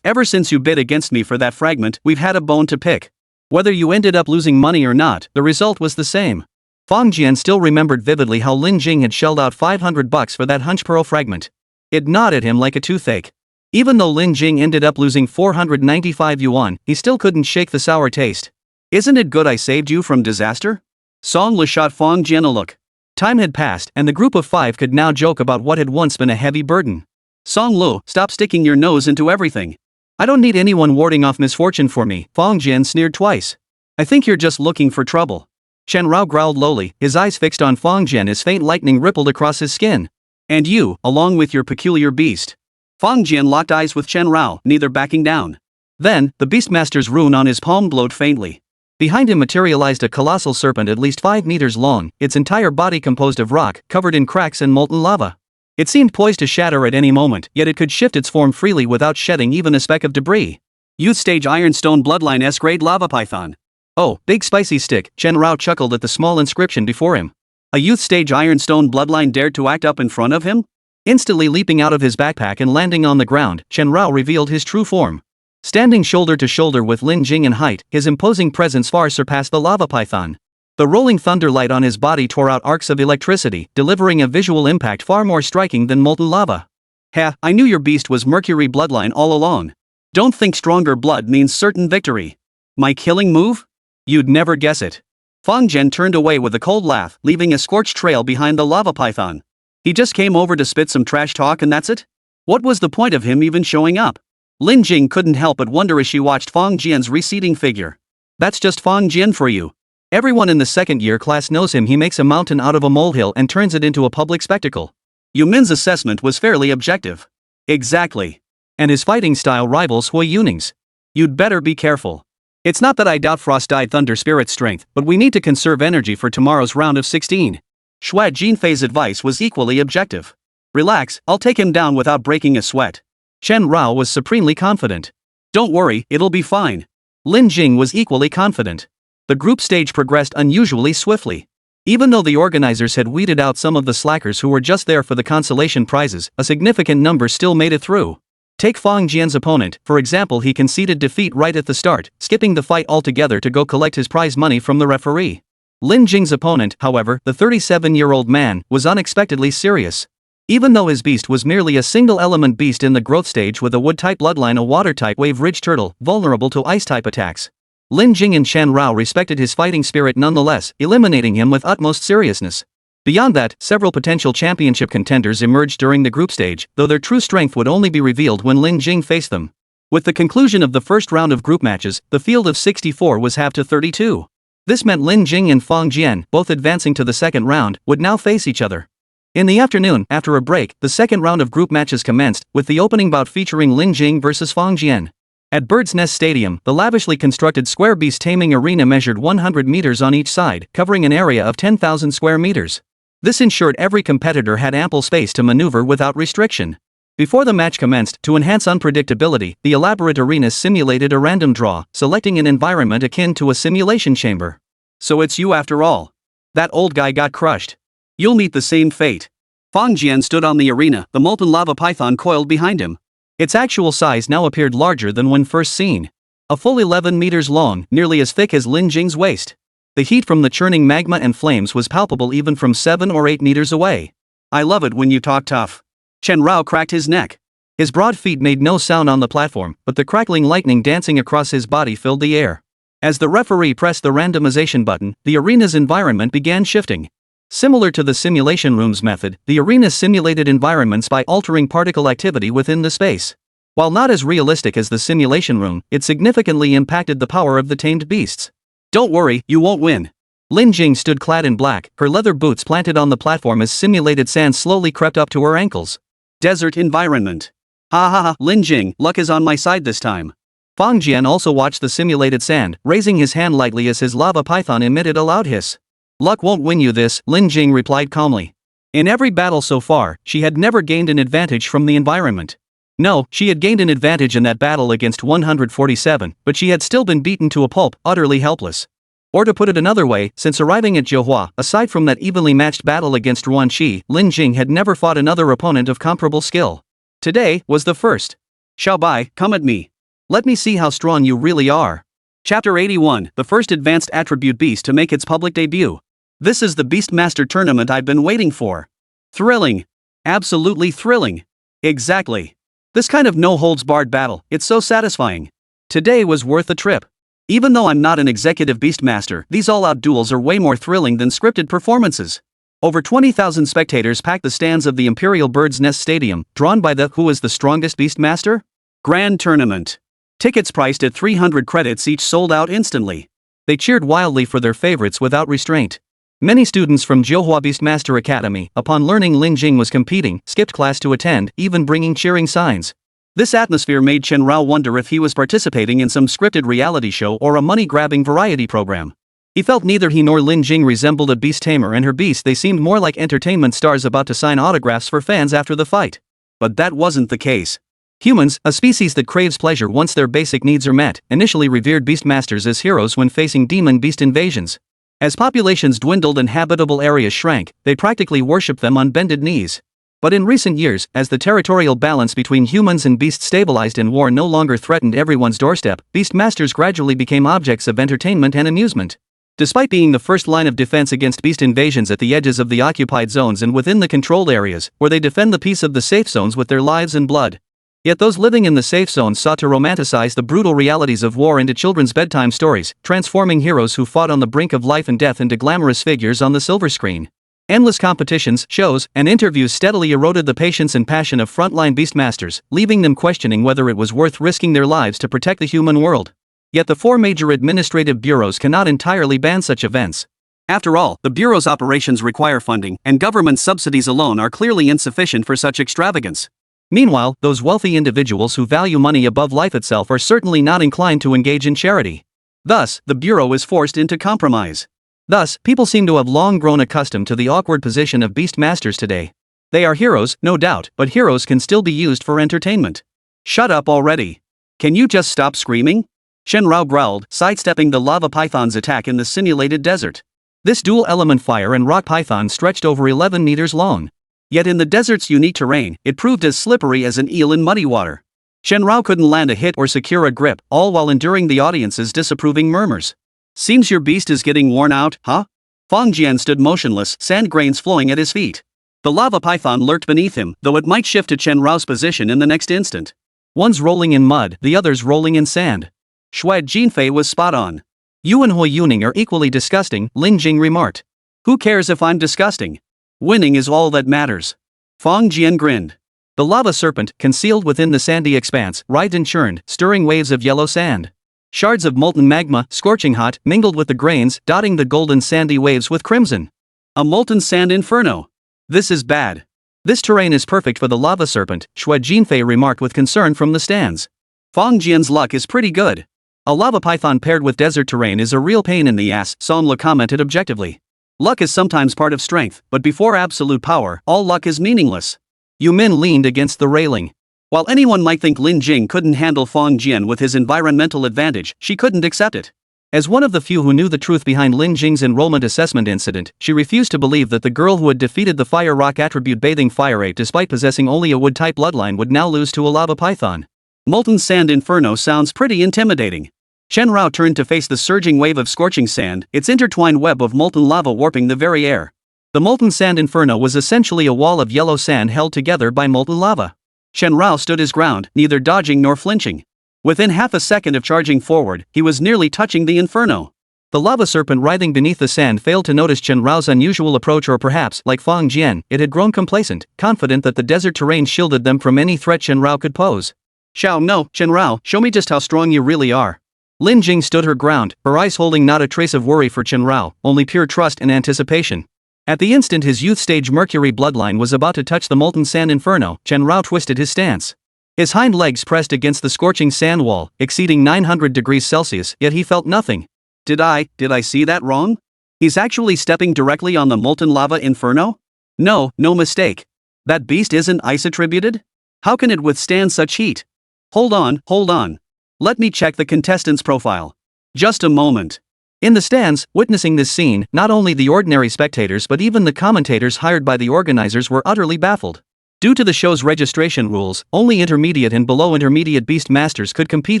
Ever since you bid against me for that fragment, we've had a bone to pick. Whether you ended up losing money or not, the result was the same. Fang Jian still remembered vividly how Lin Jing had shelled out $500 for that hunch pearl fragment. It gnawed at him like a toothache. Even though Lin Jing ended up losing 495 yuan, he still couldn't shake the sour taste. Isn't it good I saved you from disaster? Song Lu shot Fang Jian a look. Time had passed, and the group of five could now joke about what had once been a heavy burden. Song Lu, stop sticking your nose into everything. I don't need anyone warding off misfortune for me, Fang Jian sneered twice. I think you're just looking for trouble. Chen Rao growled lowly, his eyes fixed on Fang Jian as faint lightning rippled across his skin. And you, along with your peculiar beast. Fang Jian locked eyes with Chen Rao, neither backing down. Then, the Beastmaster's rune on his palm glowed faintly. Behind him materialized a colossal serpent at least 5 meters long, its entire body composed of rock, covered in cracks and molten lava. It seemed poised to shatter at any moment, yet it could shift its form freely without shedding even a speck of debris. Youth Stage Ironstone Bloodline S-Grade Lava Python. Oh, big spicy stick, Chen Rao chuckled at the small inscription before him. A Youth Stage Ironstone Bloodline dared to act up in front of him? Instantly leaping out of his backpack and landing on the ground, Chen Rao revealed his true form. Standing shoulder to shoulder with Lin Jing in height, his imposing presence far surpassed the lava python. The rolling thunder light on his body tore out arcs of electricity, delivering a visual impact far more striking than molten lava. Ha, I knew your beast was Mercury bloodline all along. Don't think stronger blood means certain victory. My killing move? You'd never guess it. Fang Jian turned away with a cold laugh, leaving a scorched trail behind the lava python. He just came over to spit some trash talk and that's it? What was the point of him even showing up? Lin Jing couldn't help but wonder as she watched Fang Jian's receding figure. That's just Fang Jian for you. Everyone in the second-year class knows him. He makes a mountain out of a molehill and turns it into a public spectacle. Yu Min's assessment was fairly objective. Exactly. And his fighting style rivals Hui Yuning's. You'd better be careful. It's not that I doubt Frost-Eyed Thunder Spirit's strength, but we need to conserve energy for tomorrow's round of 16. Xue Jinfei's advice was equally objective. Relax, I'll take him down without breaking a sweat. Chen Rao was supremely confident. Don't worry, it'll be fine. Lin Jing was equally confident. The group stage progressed unusually swiftly. Even though the organizers had weeded out some of the slackers who were just there for the consolation prizes, a significant number still made it through. Take Fang Jian's opponent, for example. He conceded defeat right at the start, skipping the fight altogether to go collect his prize money from the referee. Lin Jing's opponent, however, the 37-year-old man, was unexpectedly serious. Even though his beast was merely a single-element beast in the growth stage with a wood-type bloodline, a water-type wave-ridge turtle, vulnerable to ice-type attacks. Lin Jing and Chen Rao respected his fighting spirit nonetheless, eliminating him with utmost seriousness. Beyond that, several potential championship contenders emerged during the group stage, though their true strength would only be revealed when Lin Jing faced them. With the conclusion of the first round of group matches, the field of 64 was halved to 32. This meant Lin Jing and Fang Jian, both advancing to the second round, would now face each other. In the afternoon, after a break, the second round of group matches commenced, with the opening bout featuring Lin Jing versus Fang Jian. At Bird's Nest Stadium, the lavishly constructed square beast taming arena measured 100 meters on each side, covering an area of 10,000 square meters. This ensured every competitor had ample space to maneuver without restriction. Before the match commenced, to enhance unpredictability, the elaborate arenas simulated a random draw, selecting an environment akin to a simulation chamber. So it's you after all. That old guy got crushed. You'll meet the same fate. Fang Jian stood on the arena, the molten lava python coiled behind him. Its actual size now appeared larger than when first seen. A full 11 meters long, nearly as thick as Lin Jing's waist. The heat from the churning magma and flames was palpable even from 7 or 8 meters away. I love it when you talk tough. Chen Rao cracked his neck. His broad feet made no sound on the platform, but the crackling lightning dancing across his body filled the air. As the referee pressed the randomization button, the arena's environment began shifting. Similar to the simulation rooms method, the arena simulated environments by altering particle activity within the space. While not as realistic as the simulation room, it significantly impacted the power of the tamed beasts. Don't worry, you won't win. Lin Jing stood clad in black, her leather boots planted on the platform as simulated sand slowly crept up to her ankles. Desert environment. Ha ha ha, Lin Jing, luck is on my side this time. Fang Jian also watched the simulated sand, raising his hand lightly as his lava python emitted a loud hiss. Luck won't win you this, Lin Jing replied calmly. In every battle so far, she had never gained an advantage from the environment. No, she had gained an advantage in that battle against 147, but she had still been beaten to a pulp, utterly helpless. Or to put it another way, since arriving at Jiuhua, aside from that evenly matched battle against Ruan Qi, Lin Jing had never fought another opponent of comparable skill. Today was the first. Xiaobai, come at me. Let me see how strong you really are. Chapter 81, the first advanced attribute beast to make its public debut. This is the Beastmaster tournament I've been waiting for. Thrilling. Absolutely thrilling. Exactly. This kind of no-holds-barred battle, it's so satisfying. Today was worth the trip. Even though I'm not an executive Beastmaster, these all-out duels are way more thrilling than scripted performances. Over 20,000 spectators packed the stands of the Imperial Bird's Nest Stadium, drawn by the Who is the Strongest Beastmaster? Grand Tournament. Tickets priced at 300 credits each sold out instantly. They cheered wildly for their favorites without restraint. Many students from Jiuhua Beastmaster Academy, upon learning Lin Jing was competing, skipped class to attend, even bringing cheering signs. This atmosphere made Chen Rao wonder if he was participating in some scripted reality show or a money-grabbing variety program. He felt neither he nor Lin Jing resembled a beast tamer and her beast. They seemed more like entertainment stars about to sign autographs for fans after the fight. But that wasn't the case. Humans, a species that craves pleasure once their basic needs are met, initially revered beastmasters as heroes when facing demon-beast invasions. As populations dwindled and habitable areas shrank, they practically worshipped them on bended knees. But in recent years, as the territorial balance between humans and beasts stabilized and war no longer threatened everyone's doorstep, beastmasters gradually became objects of entertainment and amusement. Despite being the first line of defense against beast invasions at the edges of the occupied zones and within the controlled areas, where they defend the peace of the safe zones with their lives and blood. Yet those living in the safe zones sought to romanticize the brutal realities of war into children's bedtime stories, transforming heroes who fought on the brink of life and death into glamorous figures on the silver screen. Endless competitions, shows, and interviews steadily eroded the patience and passion of frontline beastmasters, leaving them questioning whether it was worth risking their lives to protect the human world. Yet the 4 major administrative bureaus cannot entirely ban such events. After all, the bureau's operations require funding, and government subsidies alone are clearly insufficient for such extravagance. Meanwhile, those wealthy individuals who value money above life itself are certainly not inclined to engage in charity. Thus, the bureau is forced into compromise. Thus, people seem to have long grown accustomed to the awkward position of beastmasters today. They are heroes, no doubt, but heroes can still be used for entertainment. Shut up already. Can you just stop screaming? Shen Rao growled, sidestepping the lava python's attack in the simulated desert. This dual-element fire and rock python stretched over 11 meters long. Yet in the desert's unique terrain, it proved as slippery as an eel in muddy water. Shen Rao couldn't land a hit or secure a grip, all while enduring the audience's disapproving murmurs. Seems your beast is getting worn out, huh? Fang Jian stood motionless, sand grains flowing at his feet. The lava python lurked beneath him, though it might shift to Chen Rao's position in the next instant. One's rolling in mud, the other's rolling in sand. Shui Jinfei was spot on. You and Hui Yuning are equally disgusting, Lin Jing remarked. Who cares if I'm disgusting? Winning is all that matters. Fang Jian grinned. The lava serpent, concealed within the sandy expanse, writhed and churned, stirring waves of yellow sand. Shards of molten magma, scorching hot, mingled with the grains, dotting the golden sandy waves with crimson. A molten sand inferno. This is bad. This terrain is perfect for the lava serpent, Shui Jinfei remarked with concern from the stands. Fang Jian's luck is pretty good. A lava python paired with desert terrain is a real pain in the ass, Song Le commented objectively. Luck is sometimes part of strength, but before absolute power, all luck is meaningless. Yu Min leaned against the railing. While anyone might think Lin Jing couldn't handle Fang Jian with his environmental advantage, she couldn't accept it. As one of the few who knew the truth behind Lin Jing's enrollment assessment incident, she refused to believe that the girl who had defeated the fire rock attribute bathing fire ape despite possessing only a wood-type bloodline would now lose to a lava python. Molten Sand Inferno sounds pretty intimidating. Chen Rao turned to face the surging wave of scorching sand, its intertwined web of molten lava warping the very air. The Molten Sand Inferno was essentially a wall of yellow sand held together by molten lava. Chen Rao stood his ground, neither dodging nor flinching. Within half a second of charging forward, he was nearly touching the inferno. The lava serpent writhing beneath the sand failed to notice Chen Rao's unusual approach, or perhaps, like Fang Jian, it had grown complacent, confident that the desert terrain shielded them from any threat Chen Rao could pose. Xiao no, Chen Rao, show me just how strong you really are. Lin Jing stood her ground, her eyes holding not a trace of worry for Chen Rao, only pure trust and anticipation. At the instant his youth stage Mercury bloodline was about to touch the Molten Sand Inferno, Chen Rao twisted his stance. His hind legs pressed against the scorching sand wall, exceeding 900 degrees Celsius, yet he felt nothing. Did I see that wrong? He's actually stepping directly on the molten lava inferno? No mistake. That beast isn't ice attributed? How can it withstand such heat? Hold on. Let me check the contestant's profile. Just a moment. In the stands, witnessing this scene, not only the ordinary spectators but even the commentators hired by the organizers were utterly baffled. Due to the show's registration rules, only intermediate and below intermediate beast masters could compete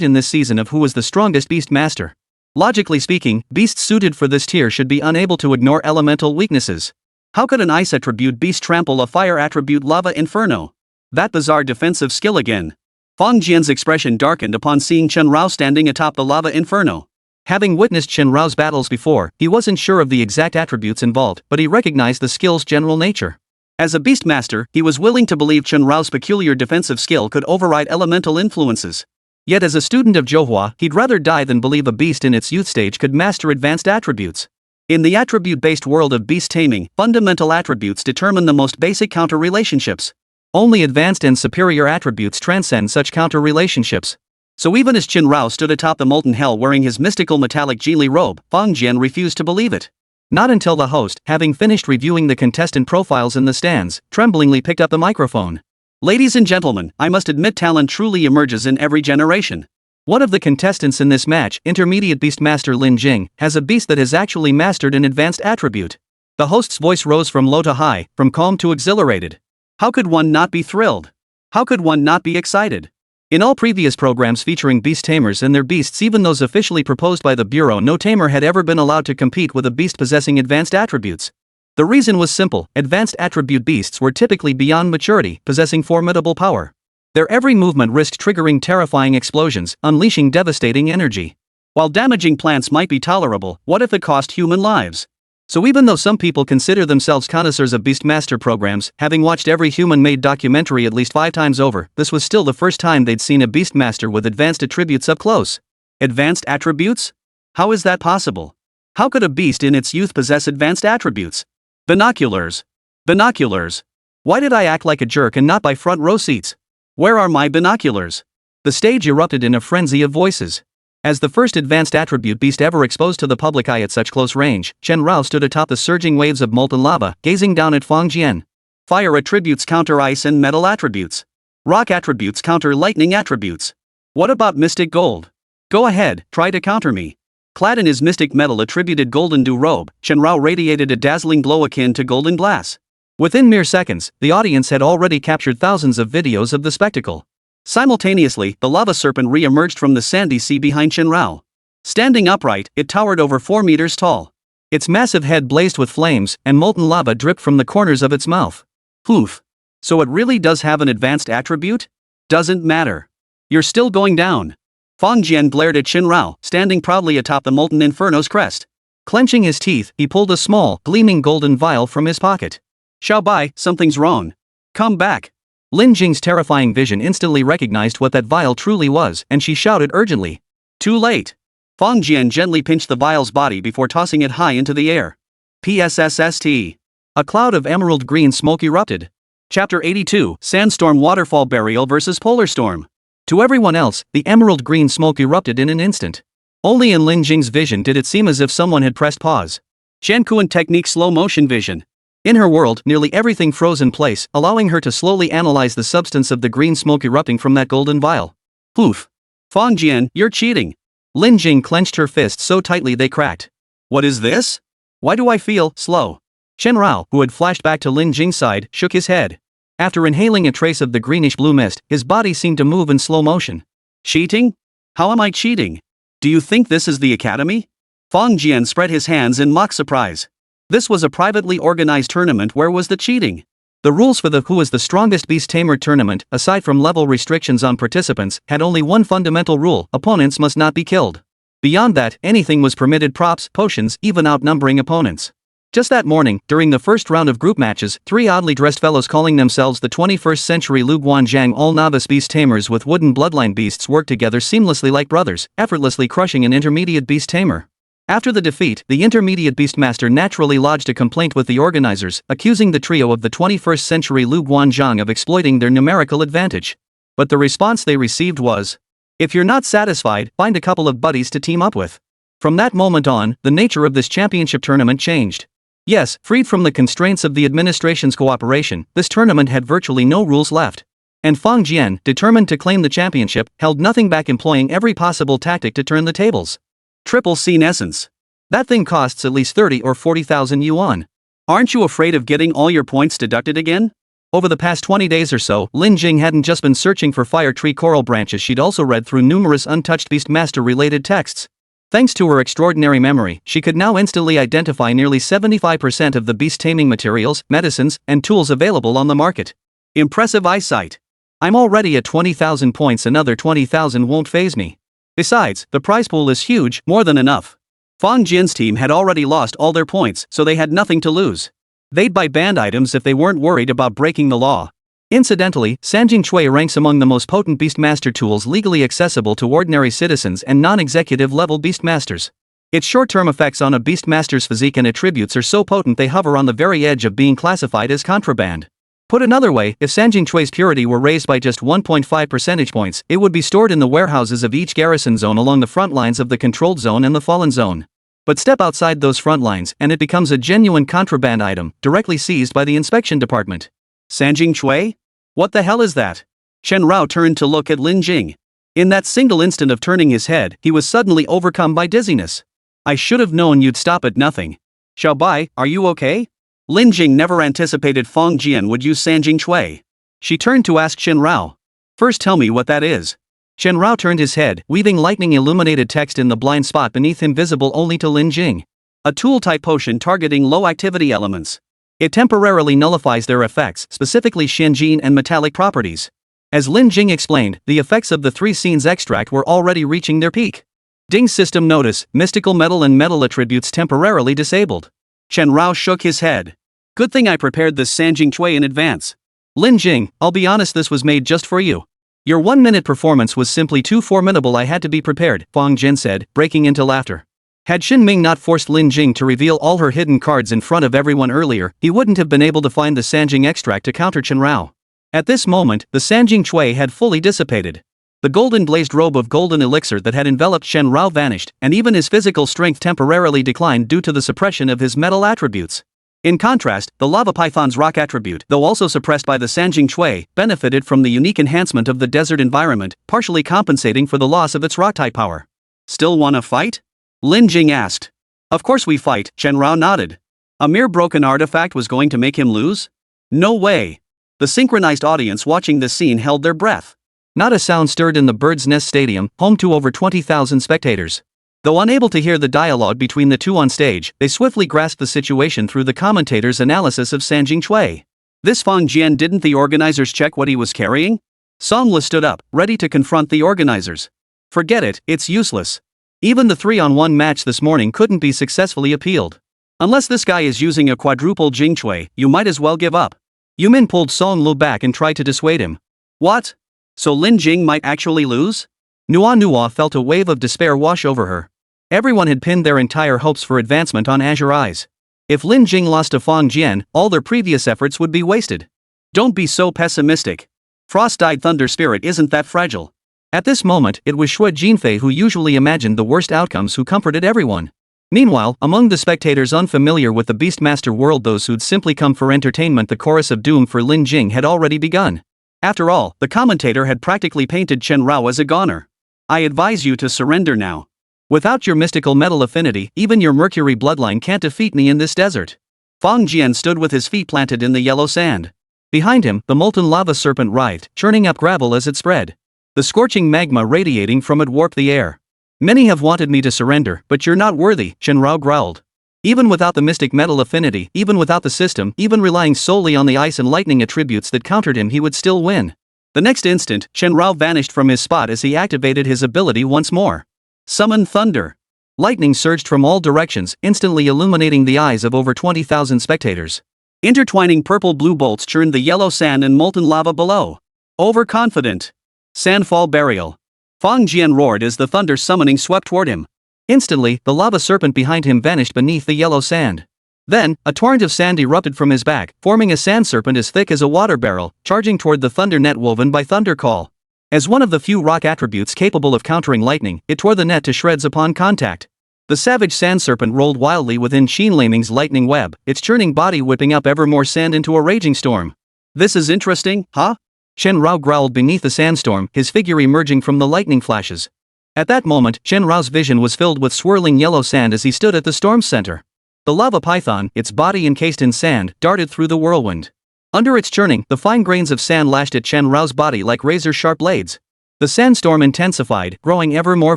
in this season of who was the strongest beast master. Logically speaking, beasts suited for this tier should be unable to ignore elemental weaknesses. How could an ice attribute beast trample a fire attribute lava inferno? That bizarre defensive skill again. Fang Jian's expression darkened upon seeing Chen Rao standing atop the lava inferno. Having witnessed Chen Rao's battles before, he wasn't sure of the exact attributes involved, but he recognized the skill's general nature. As a beastmaster, he was willing to believe Chen Rao's peculiar defensive skill could override elemental influences. Yet as a student of Zhouhua, he'd rather die than believe a beast in its youth stage could master advanced attributes. In the attribute-based world of beast taming, fundamental attributes determine the most basic counter relationships. Only advanced and superior attributes transcend such counter relationships. So even as Chen Rao stood atop the molten hell wearing his mystical metallic Geely robe, Fang Jian refused to believe it. Not until the host, having finished reviewing the contestant profiles in the stands, tremblingly picked up the microphone. Ladies and gentlemen, I must admit talent truly emerges in every generation. One of the contestants in this match, intermediate beastmaster Lin Jing, has a beast that has actually mastered an advanced attribute. The host's voice rose from low to high, from calm to exhilarated. How could one not be thrilled? How could one not be excited? In all previous programs featuring beast tamers and their beasts, even those officially proposed by the Bureau, no tamer had ever been allowed to compete with a beast possessing advanced attributes. The reason was simple: advanced attribute beasts were typically beyond maturity, possessing formidable power. Their every movement risked triggering terrifying explosions, unleashing devastating energy. While damaging plants might be tolerable, what if it cost human lives? So even though some people consider themselves connoisseurs of Beastmaster programs, having watched every human-made documentary at least 5 times over, this was still the first time they'd seen a Beastmaster with advanced attributes up close. Advanced attributes? How is that possible? How could a beast in its youth possess advanced attributes? Binoculars. Binoculars. Why did I act like a jerk and not buy front row seats? Where are my binoculars? The stage erupted in a frenzy of voices. As the first advanced attribute beast ever exposed to the public eye at such close range, Chen Rao stood atop the surging waves of molten lava, gazing down at Fang Jian. Fire attributes counter ice and metal attributes. Rock attributes counter lightning attributes. What about mystic gold? Go ahead, try to counter me. Clad in his mystic metal attributed golden dew robe, Chen Rao radiated a dazzling glow akin to golden glass. Within mere seconds, the audience had already captured thousands of videos of the spectacle. Simultaneously, the lava serpent re-emerged from the sandy sea behind Chen Rao. Standing upright, it towered over 4 meters tall. Its massive head blazed with flames, and molten lava dripped from the corners of its mouth. Oof. So it really does have an advanced attribute? Doesn't matter. You're still going down. Fang Jian glared at Chen Rao, standing proudly atop the molten inferno's crest. Clenching his teeth, he pulled a small, gleaming golden vial from his pocket. Xiao Bai, something's wrong. Come back. Lin Jing's terrifying vision instantly recognized what that vial truly was, and she shouted urgently. Too late. Fang Jian gently pinched the vial's body before tossing it high into the air. PSSST. A cloud of emerald green smoke erupted. Chapter 82, Sandstorm Waterfall Burial vs. Polar Storm. To everyone else, the emerald green smoke erupted in an instant. Only in Lin Jing's vision did it seem as if someone had pressed pause. Shankuan technique slow motion vision. In her world, nearly everything froze in place, allowing her to slowly analyze the substance of the green smoke erupting from that golden vial. Poof. Fang Jian, you're cheating. Lin Jing clenched her fists so tightly they cracked. What is this? Why do I feel slow? Shen Rao, who had flashed back to Lin Jing's side, shook his head. After inhaling a trace of the greenish-blue mist, his body seemed to move in slow motion. Cheating? How am I cheating? Do you think this is the academy? Fang Jian spread his hands in mock surprise. This was a privately organized tournament. Where was the cheating? The rules for the Who is the Strongest Beast Tamer tournament, aside from level restrictions on participants, had only one fundamental rule: opponents must not be killed. Beyond that, anything was permitted: props, potions, even outnumbering opponents. Just that morning, during the first round of group matches, 3 oddly dressed fellows calling themselves the 21st Century Lu Guanzhang all-novice beast tamers with wooden bloodline beasts worked together seamlessly like brothers, effortlessly crushing an intermediate beast tamer. After the defeat, the intermediate beastmaster naturally lodged a complaint with the organizers, accusing the trio of the 21st Century Lu Guanzhang of exploiting their numerical advantage. But the response they received was, "If you're not satisfied, find a couple of buddies to team up with." From that moment on, the nature of this championship tournament changed. Yes, freed from the constraints of the administration's cooperation, this tournament had virtually no rules left. And Fang Jian, determined to claim the championship, held nothing back, employing every possible tactic to turn the tables. Triple Scene Essence. That thing costs at least 30 or 40,000 yuan. Aren't you afraid of getting all your points deducted again? Over the past 20 days or so, Lin Jing hadn't just been searching for fire tree coral branches, she'd also read through numerous untouched Beastmaster-related texts. Thanks to her extraordinary memory, she could now instantly identify nearly 75% of the beast taming materials, medicines, and tools available on the market. Impressive eyesight. I'm already at 20,000 points, another 20,000 won't faze me. Besides, the prize pool is huge, more than enough. Fang Jian's team had already lost all their points, so they had nothing to lose. They'd buy banned items if they weren't worried about breaking the law. Incidentally, Sanjing Chui ranks among the most potent Beastmaster tools legally accessible to ordinary citizens and non-executive level Beastmasters. Its short-term effects on a Beastmaster's physique and attributes are so potent they hover on the very edge of being classified as contraband. Put another way, if Sanjing Chui's purity were raised by just 1.5 percentage points, it would be stored in the warehouses of each garrison zone along the front lines of the controlled zone and the fallen zone. But step outside those front lines, and it becomes a genuine contraband item, directly seized by the inspection department. Sanjing Chui? What the hell is that? Shen Rao turned to look at Lin Jing. In that single instant of turning his head, he was suddenly overcome by dizziness. I should have known you'd stop at nothing. Xiao Bai, are you okay? Lin Jing never anticipated Fang Jian would use Sanjing Chui. She turned to ask Shen Rao. First tell me what that is. Shen Rao turned his head, weaving lightning-illuminated text in the blind spot beneath him visible only to Lin Jing. A tool-type potion targeting low-activity elements. It temporarily nullifies their effects, specifically Xianjin and metallic properties. As Lin Jing explained, the effects of the 3 scenes extract were already reaching their peak. Ding system notice, mystical metal and metal attributes temporarily disabled. Shen Rao shook his head. Good thing I prepared this Sanjing Chui in advance. Lin Jing, I'll be honest, this was made just for you. Your 1-minute performance was simply too formidable, I had to be prepared, Fang Jian said, breaking into laughter. Had Xin Ming not forced Lin Jing to reveal all her hidden cards in front of everyone earlier, he wouldn't have been able to find the Sanjing extract to counter Chen Rao. At this moment, the Sanjing Chui had fully dissipated. The golden glazed robe of golden elixir that had enveloped Shen Rao vanished, and even his physical strength temporarily declined due to the suppression of his metal attributes. In contrast, the lava python's rock attribute, though also suppressed by the Sanjing Chui, benefited from the unique enhancement of the desert environment, partially compensating for the loss of its rock-type power. Still wanna fight? Lin Jing asked. Of course we fight, Chen Rao nodded. A mere broken artifact was going to make him lose? No way. The synchronized audience watching this scene held their breath. Not a sound stirred in the Bird's Nest Stadium, home to over 20,000 spectators. Though unable to hear the dialogue between the two on stage, they swiftly grasped the situation through the commentator's analysis of Sanjing Chui. This Fang Jian, didn't the organizers check what he was carrying? Songla stood up, ready to confront the organizers. Forget it, it's useless. Even the 3-on-1 match this morning couldn't be successfully appealed. Unless this guy is using a quadruple Jing Chui, you might as well give up. Yumin pulled Song Lu back and tried to dissuade him. What? So Lin Jing might actually lose? Nua felt a wave of despair wash over her. Everyone had pinned their entire hopes for advancement on Azure Eyes. If Lin Jing lost to Fang Jian, all their previous efforts would be wasted. Don't be so pessimistic. Frost-dyed Thunder Spirit isn't that fragile. At this moment, it was Shui Jinfei who usually imagined the worst outcomes who comforted everyone. Meanwhile, among the spectators unfamiliar with the Beastmaster world, those who'd simply come for entertainment, the chorus of doom for Lin Jing had already begun. After all, the commentator had practically painted Chen Rao as a goner. I advise you to surrender now. Without your mystical metal affinity, even your mercury bloodline can't defeat me in this desert. Fang Jian stood with his feet planted in the yellow sand. Behind him, the molten lava serpent writhed, churning up gravel as it spread. The scorching magma radiating from it warped the air. Many have wanted me to surrender, but you're not worthy, Chen Rao growled. Even without the mystic metal affinity, even without the system, even relying solely on the ice and lightning attributes that countered him, he would still win. The next instant, Chen Rao vanished from his spot as he activated his ability once more. Summon thunder. Lightning surged from all directions, instantly illuminating the eyes of over 20,000 spectators. Intertwining purple-blue bolts churned the yellow sand and molten lava below. Overconfident. Sandfall burial. Fang Jian roared as the thunder summoning swept toward him. Instantly, the lava serpent behind him vanished beneath the yellow sand. Then, a torrent of sand erupted from his back, forming a sand serpent as thick as a water barrel, charging toward the thunder net woven by Thunder Call. As one of the few rock attributes capable of countering lightning, it tore the net to shreds upon contact. The savage sand serpent rolled wildly within Shen Laming's lightning web, its churning body whipping up ever more sand into a raging storm. This is interesting, huh? Chen Rao growled beneath the sandstorm, his figure emerging from the lightning flashes. At that moment, Chen Rao's vision was filled with swirling yellow sand as he stood at the storm's center. The lava python, its body encased in sand, darted through the whirlwind. Under its churning, the fine grains of sand lashed at Chen Rao's body like razor-sharp blades. The sandstorm intensified, growing ever more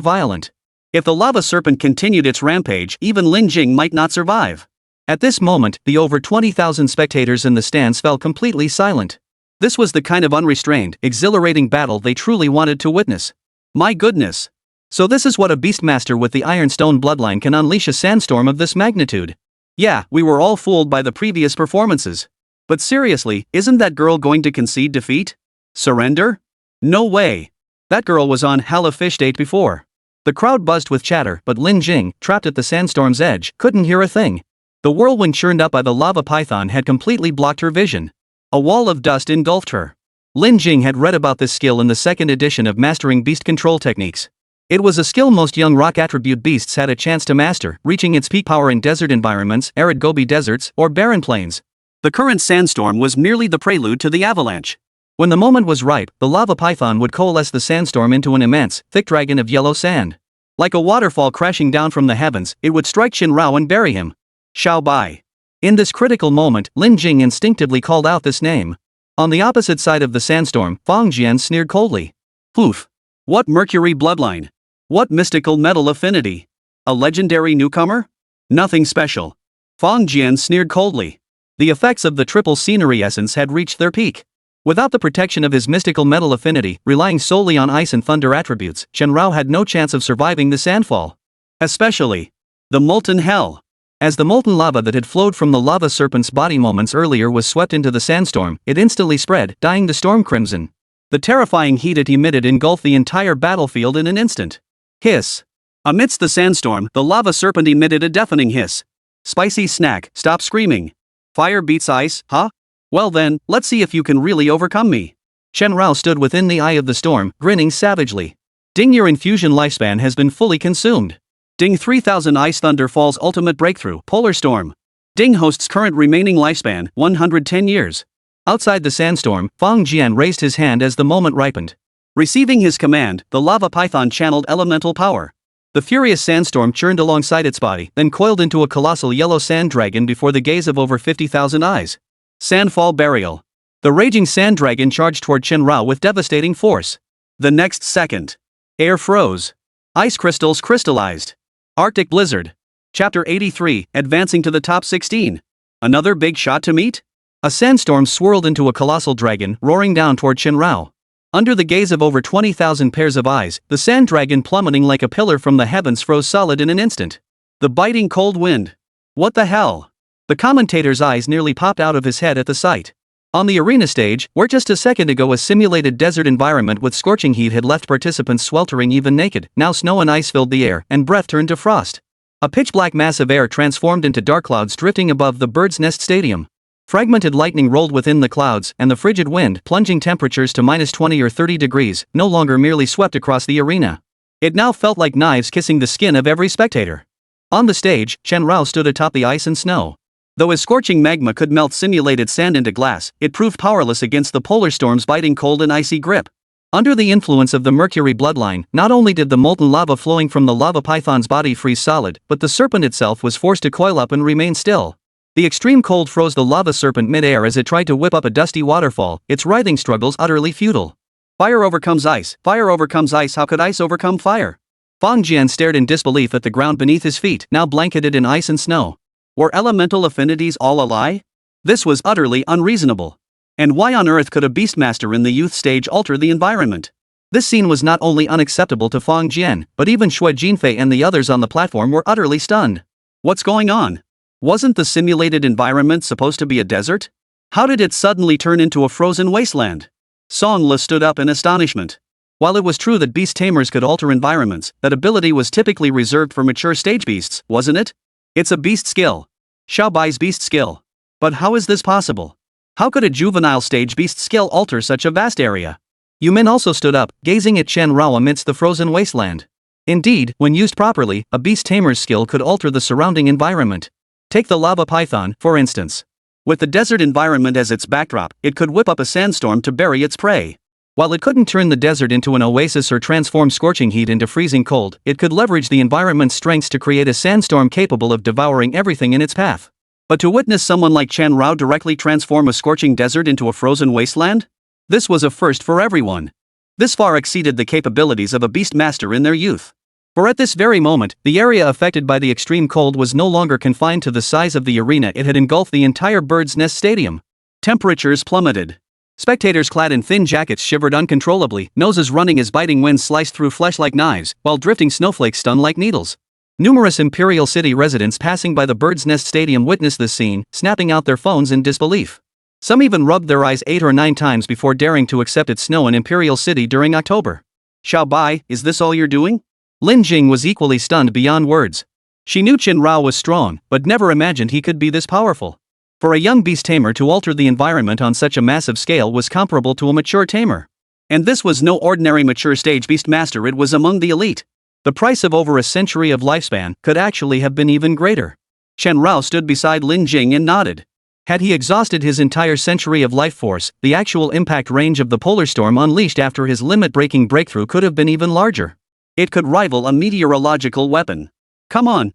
violent. If the lava serpent continued its rampage, even Lin Jing might not survive. At this moment, the over 20,000 spectators in the stands fell completely silent. This was the kind of unrestrained, exhilarating battle they truly wanted to witness. My goodness! So this is what a Beastmaster with the Ironstone bloodline can unleash, a sandstorm of this magnitude. Yeah, we were all fooled by the previous performances. But seriously, isn't that girl going to concede defeat? Surrender? No way. That girl was on hella fish date before. The crowd buzzed with chatter, but Lin Jing, trapped at the sandstorm's edge, couldn't hear a thing. The whirlwind churned up by the lava python had completely blocked her vision. A wall of dust engulfed her. Lin Jing had read about this skill in the second edition of Mastering Beast Control Techniques. It was a skill most young rock attribute beasts had a chance to master, reaching its peak power in desert environments, arid Gobi deserts, or barren plains. The current sandstorm was merely the prelude to the avalanche. When the moment was ripe, the lava python would coalesce the sandstorm into an immense, thick dragon of yellow sand. Like a waterfall crashing down from the heavens, it would strike Chen Rao and bury him. Xiao Bai. In this critical moment, Lin Jing instinctively called out this name. On the opposite side of the sandstorm, Fang Jian sneered coldly. Poof. What mercury bloodline? What mystical metal affinity? A legendary newcomer? Nothing special. Fang Jian sneered coldly. The effects of the triple scenery essence had reached their peak. Without the protection of his mystical metal affinity, relying solely on ice and thunder attributes, Chen Rao had no chance of surviving the sandfall. Especially the molten hell. As the molten lava that had flowed from the lava serpent's body moments earlier was swept into the sandstorm, it instantly spread, dyeing the storm crimson. The terrifying heat it emitted engulfed the entire battlefield in an instant. Hiss. Amidst the sandstorm, the lava serpent emitted a deafening hiss. Spicy snack, stop screaming. Fire beats ice, huh? Well then, let's see if you can really overcome me. Chen Rao stood within the eye of the storm, grinning savagely. Ding, your infusion lifespan has been fully consumed. Ding, 3000 Ice Thunder Falls Ultimate Breakthrough, Polar Storm. Ding, host's current remaining lifespan, 110 years. Outside the sandstorm, Fang Jian raised his hand as the moment ripened. Receiving his command, the lava python channeled elemental power. The furious sandstorm churned alongside its body, then coiled into a colossal yellow sand dragon before the gaze of over 50,000 eyes. Sandfall burial. The raging sand dragon charged toward Chen Rao with devastating force. The next second, air froze. Ice crystals crystallized. Arctic blizzard. Chapter 83, advancing to the top 16. Another big shot to meet? A sandstorm swirled into a colossal dragon, roaring down toward Chen Rao. Under the gaze of over 20,000 pairs of eyes, the sand dragon, plummeting like a pillar from the heavens, froze solid in an instant. The biting cold wind. What the hell? The commentator's eyes nearly popped out of his head at the sight. On the arena stage, where just a second ago a simulated desert environment with scorching heat had left participants sweltering even naked, now snow and ice filled the air, and breath turned to frost. A pitch-black mass of air transformed into dark clouds drifting above the Bird's Nest Stadium. Fragmented lightning rolled within the clouds, and the frigid wind, plunging temperatures to -20 or 30 degrees, no longer merely swept across the arena. It now felt like knives kissing the skin of every spectator. On the stage, Chen Rao stood atop the ice and snow. Though his scorching magma could melt simulated sand into glass, it proved powerless against the polar storm's biting cold and icy grip. Under the influence of the mercury bloodline, not only did the molten lava flowing from the lava python's body freeze solid, but the serpent itself was forced to coil up and remain still. The extreme cold froze the lava serpent mid-air as it tried to whip up a dusty waterfall, its writhing struggles utterly futile. Fire overcomes ice, how could ice overcome fire? Fang Jian stared in disbelief at the ground beneath his feet, now blanketed in ice and snow. Were elemental affinities all a lie? This was utterly unreasonable. And why on earth could a beastmaster in the youth stage alter the environment? This scene was not only unacceptable to Fang Jian, but even Xue Jinfei and the others on the platform were utterly stunned. What's going on? Wasn't the simulated environment supposed to be a desert? How did it suddenly turn into a frozen wasteland? Song Le stood up in astonishment. While it was true that beast tamers could alter environments, that ability was typically reserved for mature stage beasts, wasn't it? It's a beast skill. Xiao Bai's beast skill. But how is this possible? How could a juvenile stage beast skill alter such a vast area? Yu Min also stood up, gazing at Chen Rao amidst the frozen wasteland. Indeed, when used properly, a beast tamer's skill could alter the surrounding environment. Take the lava python, for instance. With the desert environment as its backdrop, it could whip up a sandstorm to bury its prey. While it couldn't turn the desert into an oasis or transform scorching heat into freezing cold, it could leverage the environment's strengths to create a sandstorm capable of devouring everything in its path. But to witness someone like Chen Rao directly transform a scorching desert into a frozen wasteland? This was a first for everyone. This far exceeded the capabilities of a beast master in their youth. For at this very moment, the area affected by the extreme cold was no longer confined to the size of the arena, it had engulfed the entire Bird's Nest Stadium. Temperatures plummeted. Spectators clad in thin jackets shivered uncontrollably, noses running as biting winds sliced through flesh like knives, while drifting snowflakes stung like needles. Numerous Imperial City residents passing by the Bird's Nest Stadium witnessed this scene, snapping out their phones in disbelief. Some even rubbed their eyes 8 or 9 times before daring to accept its snow in Imperial City during October. Xiao Bai, is this all you're doing? Lin Jing was equally stunned beyond words. She knew Chen Rao was strong, but never imagined he could be this powerful. For a young beast tamer to alter the environment on such a massive scale was comparable to a mature tamer. And this was no ordinary mature stage beast master, it was among the elite. The price of over a century of lifespan could actually have been even greater. Chen Rao stood beside Lin Jing and nodded. Had he exhausted his entire century of life force, the actual impact range of the polar storm unleashed after his limit-breaking breakthrough could have been even larger. It could rival a meteorological weapon. Come on.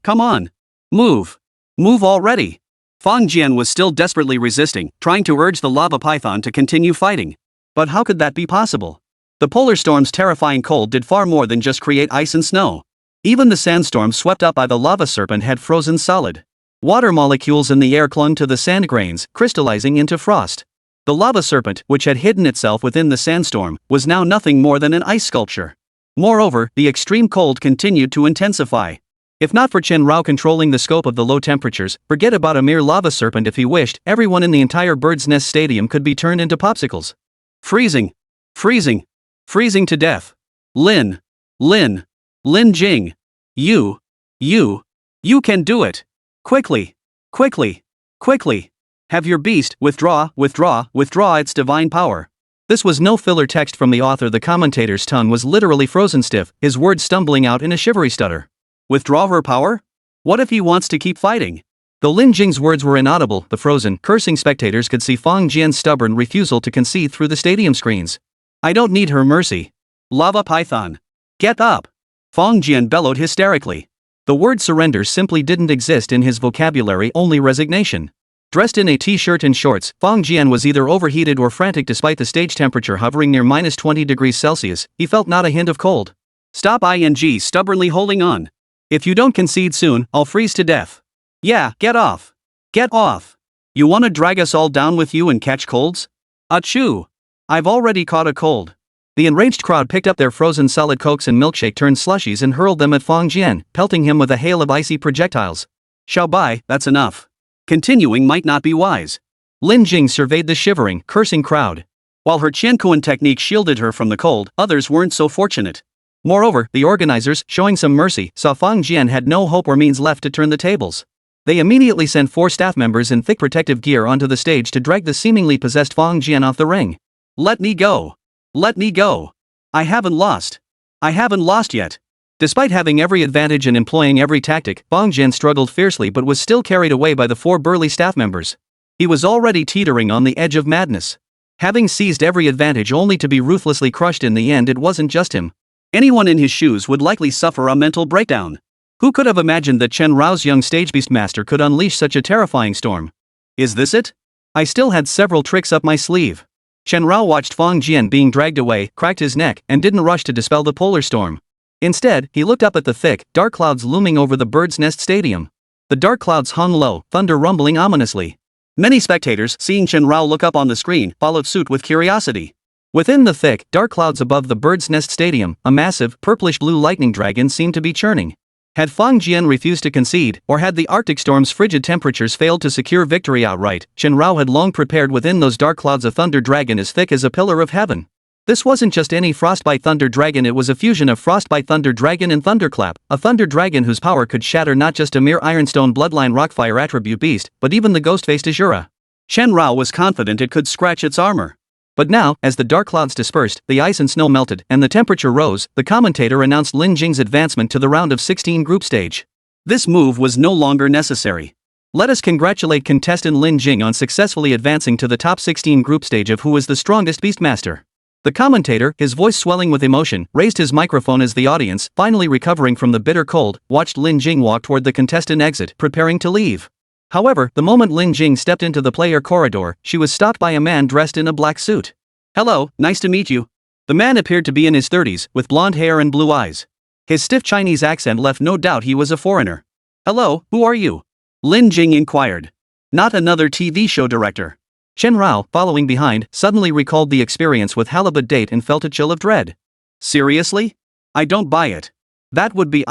Move. Move already. Fang Jian was still desperately resisting, trying to urge the lava python to continue fighting. But how could that be possible? The polar storm's terrifying cold did far more than just create ice and snow. Even the sandstorm swept up by the lava serpent had frozen solid. Water molecules in the air clung to the sand grains, crystallizing into frost. The lava serpent, which had hidden itself within the sandstorm, was now nothing more than an ice sculpture. Moreover, the extreme cold continued to intensify. If not for Chen Rao controlling the scope of the low temperatures, forget about a mere lava serpent if he wished, everyone in the entire Bird's Nest Stadium could be turned into popsicles. Freezing to death. Lin Jing. You can do it. Quickly. Have your beast withdraw its divine power. This was no filler text from the author. The commentator's tongue was literally frozen stiff, his words stumbling out in a shivery stutter. Withdraw her power? What if he wants to keep fighting? Though Lin Jing's words were inaudible, the frozen, cursing spectators could see Fang Jian's stubborn refusal to concede through the stadium screens. I don't need her mercy. Lava python. Get up! Fang Jian bellowed hysterically. The word surrender simply didn't exist in his vocabulary, only resignation. Dressed in a t-shirt and shorts, Fang Jian was either overheated or frantic. Despite the stage temperature hovering near minus 20 degrees Celsius, he felt not a hint of cold. Stop stubbornly holding on. If you don't concede soon, I'll freeze to death. Yeah, get off. You wanna drag us all down with you and catch colds? Achoo! I've already caught a cold. The enraged crowd picked up their frozen solid cokes and milkshake-turned slushies and hurled them at Fang Jian, pelting him with a hail of icy projectiles. Xiao Bai, that's enough. Continuing might not be wise. Lin Jing surveyed the shivering, cursing crowd. While her Qiankuan technique shielded her from the cold, others weren't so fortunate. Moreover, the organizers, showing some mercy, saw Fang Jian had no hope or means left to turn the tables. They immediately sent 4 staff members in thick protective gear onto the stage to drag the seemingly possessed Fang Jian off the ring. Let me go. I haven't lost yet. Despite having every advantage and employing every tactic, Bong Jian struggled fiercely but was still carried away by the 4 burly staff members. He was already teetering on the edge of madness. Having seized every advantage only to be ruthlessly crushed in the end, it wasn't just him. Anyone in his shoes would likely suffer a mental breakdown. Who could have imagined that Chen Rao's young stage beast master could unleash such a terrifying storm? Is this it? I still had several tricks up my sleeve. Chen Rao watched Fang Jian being dragged away, cracked his neck, and didn't rush to dispel the polar storm. Instead, he looked up at the thick, dark clouds looming over the Bird's Nest Stadium. The dark clouds hung low, thunder rumbling ominously. Many spectators, seeing Chen Rao look up on the screen, followed suit with curiosity. Within the thick, dark clouds above the Bird's Nest Stadium, a massive, purplish-blue lightning dragon seemed to be churning. Had Fang Jian refused to concede, or had the Arctic storm's frigid temperatures failed to secure victory outright, Chen Rao had long prepared within those dark clouds a thunder dragon as thick as a pillar of heaven. This wasn't just any Frostbite Thunder Dragon, it was a fusion of Frostbite Thunder Dragon and Thunderclap, a Thunder Dragon whose power could shatter not just a mere Ironstone Bloodline Rockfire attribute beast, but even the ghost-faced Azura. Chen Rao was confident it could scratch its armor. But now, as the dark clouds dispersed, the ice and snow melted, and the temperature rose, the commentator announced Lin Jing's advancement to the round of 16 group stage. This move was no longer necessary. Let us congratulate contestant Lin Jing on successfully advancing to the top 16 group stage of who is the strongest Beastmaster. The commentator, his voice swelling with emotion, raised his microphone as the audience, finally recovering from the bitter cold, watched Lin Jing walk toward the contestant exit, preparing to leave. However, the moment Lin Jing stepped into the player corridor, she was stopped by a man dressed in a black suit. "Hello, nice to meet you." The man appeared to be in his 30s, with blonde hair and blue eyes. His stiff Chinese accent left no doubt he was a foreigner. "Hello, who are you?" Lin Jing inquired. "Not another TV show director." Chen Rao, following behind, suddenly recalled the experience with halibut date and felt a chill of dread. "Seriously? I don't buy it. That would be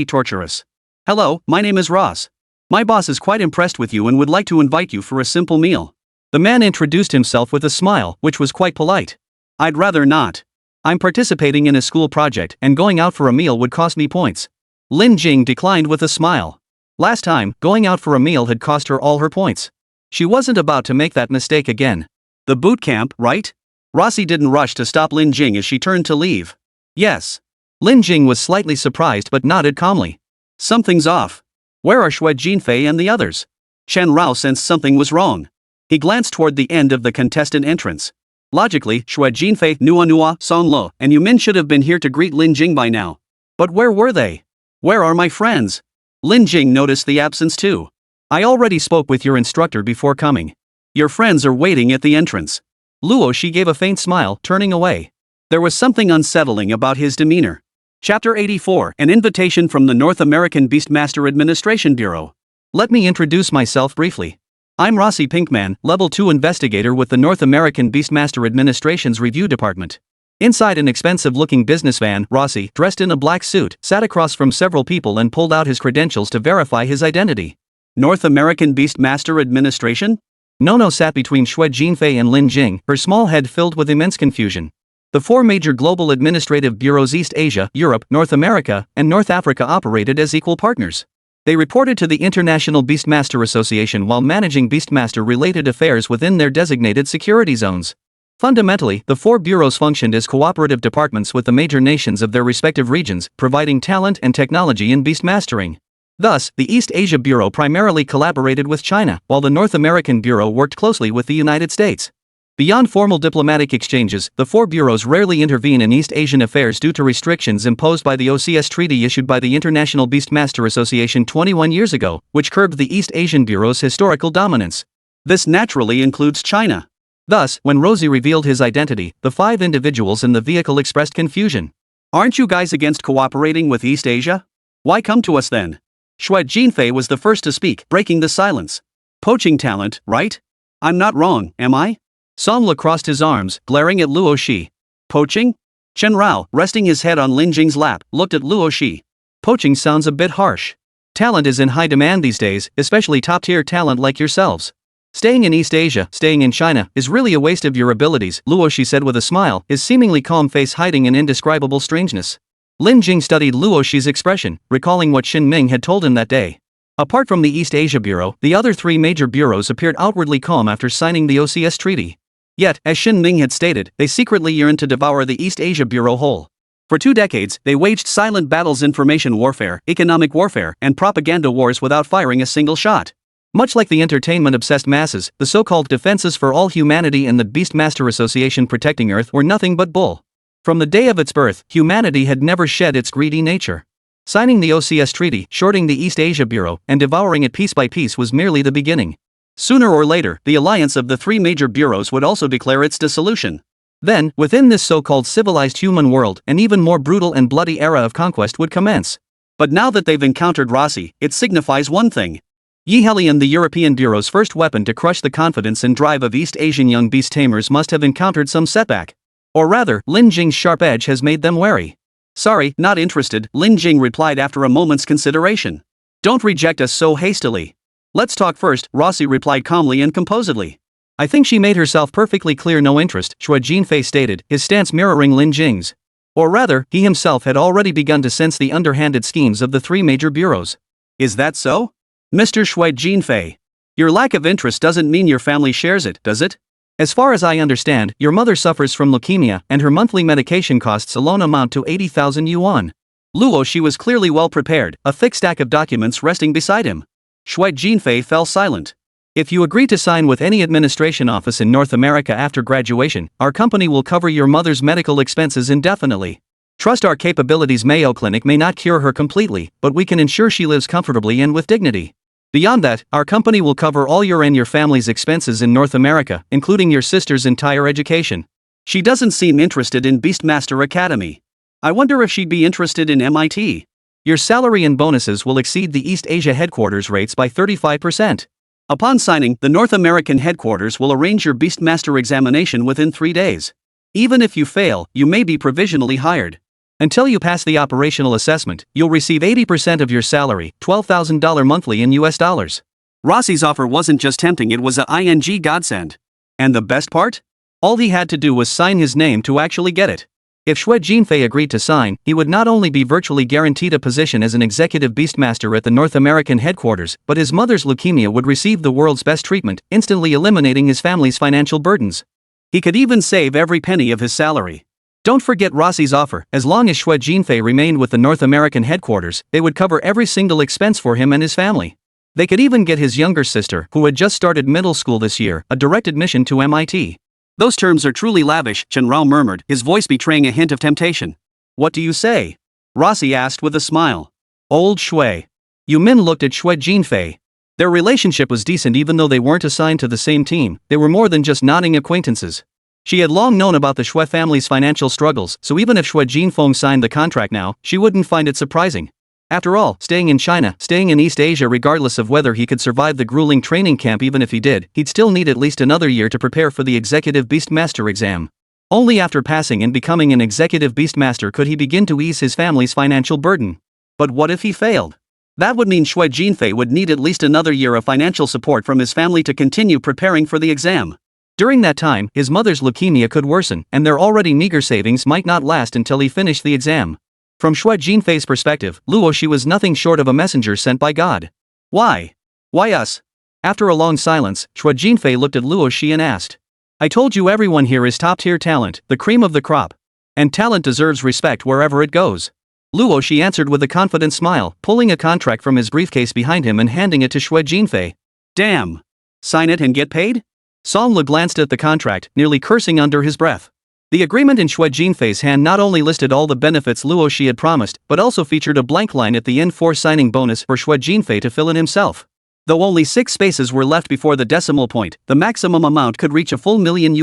torturous." "Hello, my name is Ross. My boss is quite impressed with you and would like to invite you for a simple meal." The man introduced himself with a smile, which was quite polite. "I'd rather not. I'm participating in a school project, and going out for a meal would cost me points." Lin Jing declined with a smile. Last time, going out for a meal had cost her all her points. She wasn't about to make that mistake again. "The boot camp, right?" Rossi didn't rush to stop Lin Jing as she turned to leave. "Yes." Lin Jing was slightly surprised but nodded calmly. "Something's off. Where are Xue Jinfei and the others?" Chen Rao sensed something was wrong. He glanced toward the end of the contestant entrance. Logically, Xue Jinfei, Nua, Song Lo, and Yumin should have been here to greet Lin Jing by now. But where were they? "Where are my friends?" Lin Jing noticed the absence too. "I already spoke with your instructor before coming. Your friends are waiting at the entrance." Luo Shi gave a faint smile, turning away. There was something unsettling about his demeanor. Chapter 84, An Invitation from the North American Beastmaster Administration Bureau. Let me introduce myself briefly. I'm Rossi Pinkman, Level 2 investigator with the North American Beastmaster Administration's Review Department. Inside an expensive-looking business van, Rossi, dressed in a black suit, sat across from several people and pulled out his credentials to verify his identity. North American Beastmaster Administration? Nono sat between Xue Jinfei and Lin Jing, her small head filled with immense confusion. The 4 major global administrative bureaus East Asia, Europe, North America, and North Africa operated as equal partners. They reported to the International Beastmaster Association while managing Beastmaster-related affairs within their designated security zones. Fundamentally, the 4 bureaus functioned as cooperative departments with the major nations of their respective regions, providing talent and technology in beastmastering. Thus, the East Asia Bureau primarily collaborated with China, while the North American Bureau worked closely with the United States. Beyond formal diplomatic exchanges, the 4 bureaus rarely intervene in East Asian affairs due to restrictions imposed by the OCS treaty issued by the International Beastmaster Association 21 years ago, which curbed the East Asian Bureau's historical dominance. This naturally includes China. Thus, when Rosie revealed his identity, the 5 individuals in the vehicle expressed confusion. "Aren't you guys against cooperating with East Asia? Why come to us then?" Xue Jinfei was the first to speak, breaking the silence. "Poaching talent, right? I'm not wrong, am I?" Song Le crossed his arms, glaring at Luo Shi. "Poaching?" Chen Rao, resting his head on Lin Jing's lap, looked at Luo Shi. "Poaching sounds a bit harsh. Talent is in high demand these days, especially top-tier talent like yourselves. Staying in East Asia, staying in China, is really a waste of your abilities," Luo Shi said with a smile, his seemingly calm face hiding an indescribable strangeness. Lin Jing studied Luo Shi's expression, recalling what Xin Ming had told him that day. Apart from the East Asia Bureau, the other 3 major bureaus appeared outwardly calm after signing the OCS treaty. Yet, as Xin Ming had stated, they secretly yearned to devour the East Asia Bureau whole. For 2 decades, they waged silent battles, information warfare, economic warfare, and propaganda wars without firing a single shot. Much like the entertainment-obsessed masses, the so-called Defenses for All Humanity and the Beastmaster Association protecting Earth were nothing but bull. From the day of its birth, humanity had never shed its greedy nature. Signing the OCS Treaty, shorting the East Asia Bureau, and devouring it piece by piece was merely the beginning. Sooner or later, the alliance of the 3 major bureaus would also declare its dissolution. Then, within this so-called civilized human world, an even more brutal and bloody era of conquest would commence. But now that they've encountered Rossi, it signifies one thing. Yihelion, the European Bureau's first weapon to crush the confidence and drive of East Asian young beast tamers, must have encountered some setback. Or rather, Lin Jing's sharp edge has made them wary. Sorry, not interested, Lin Jing replied after a moment's consideration. Don't reject us so hastily. Let's talk first, Rossi replied calmly and composedly. I think she made herself perfectly clear, no interest, Xue Jinfei stated, his stance mirroring Lin Jing's. Or rather, he himself had already begun to sense the underhanded schemes of the 3 major bureaus. Is that so? Mr. Xue Jinfei. Your lack of interest doesn't mean your family shares it, does it? As far as I understand, your mother suffers from leukemia, and her monthly medication costs alone amount to 80,000 yuan. Luo Shi was clearly well prepared, a thick stack of documents resting beside him. Xue Jinfei fell silent. If you agree to sign with any administration office in North America after graduation, our company will cover your mother's medical expenses indefinitely. Trust our capabilities. Mayo Clinic may not cure her completely, but we can ensure she lives comfortably and with dignity. Beyond that, our company will cover all your and your family's expenses in North America, including your sister's entire education. She doesn't seem interested in Beastmaster Academy. I wonder if she'd be interested in MIT. Your salary and bonuses will exceed the East Asia headquarters rates by 35%. Upon signing, the North American headquarters will arrange your Beastmaster examination within 3 days. Even if you fail, you may be provisionally hired. Until you pass the operational assessment, you'll receive 80% of your salary, $12,000 monthly in US dollars. Rossi's offer wasn't just tempting, it was a ing godsend. And the best part? All he had to do was sign his name to actually get it. If Xue Jinfei agreed to sign, he would not only be virtually guaranteed a position as an executive beastmaster at the North American headquarters, but his mother's leukemia would receive the world's best treatment, instantly eliminating his family's financial burdens. He could even save every penny of his salary. Don't forget Rossi's offer. As long as Xue Jinfei remained with the North American headquarters, they would cover every single expense for him and his family. They could even get his younger sister, who had just started middle school this year, a direct admission to MIT. Those terms are truly lavish, Chen Rao murmured, his voice betraying a hint of temptation. What do you say? Rossi asked with a smile. Old Xue. Yu Min looked at Xue Jinfei. Their relationship was decent even though they weren't assigned to the same team, they were more than just nodding acquaintances. She had long known about the Xue family's financial struggles, so even if Xue Jinfeng signed the contract now, she wouldn't find it surprising. After all, staying in China, staying in East Asia, regardless of whether he could survive the grueling training camp, even if he did, he'd still need at least another year to prepare for the Executive Beastmaster exam. Only after passing and becoming an Executive Beastmaster could he begin to ease his family's financial burden. But what if he failed? That would mean Xue Jinfei would need at least another year of financial support from his family to continue preparing for the exam. During that time, his mother's leukemia could worsen, and their already meager savings might not last until he finished the exam. From Xue Jinfei's perspective, Luo Shi was nothing short of a messenger sent by God. Why? Why us? After a long silence, Xue Jinfei looked at Luo Shi and asked. I told you everyone here is top-tier talent, the cream of the crop. And talent deserves respect wherever it goes. Luo Shi answered with a confident smile, pulling a contract from his briefcase behind him and handing it to Xue Jinfei. Damn. Sign it and get paid? Song Le glanced at the contract, nearly cursing under his breath. The agreement in Xue Jinfei's hand not only listed all the benefits Luo Shi had promised, but also featured a blank line at the end for signing bonus for Xue Jinfei to fill in himself. Though only 6 spaces were left before the decimal point, the maximum amount could reach a full $1 million.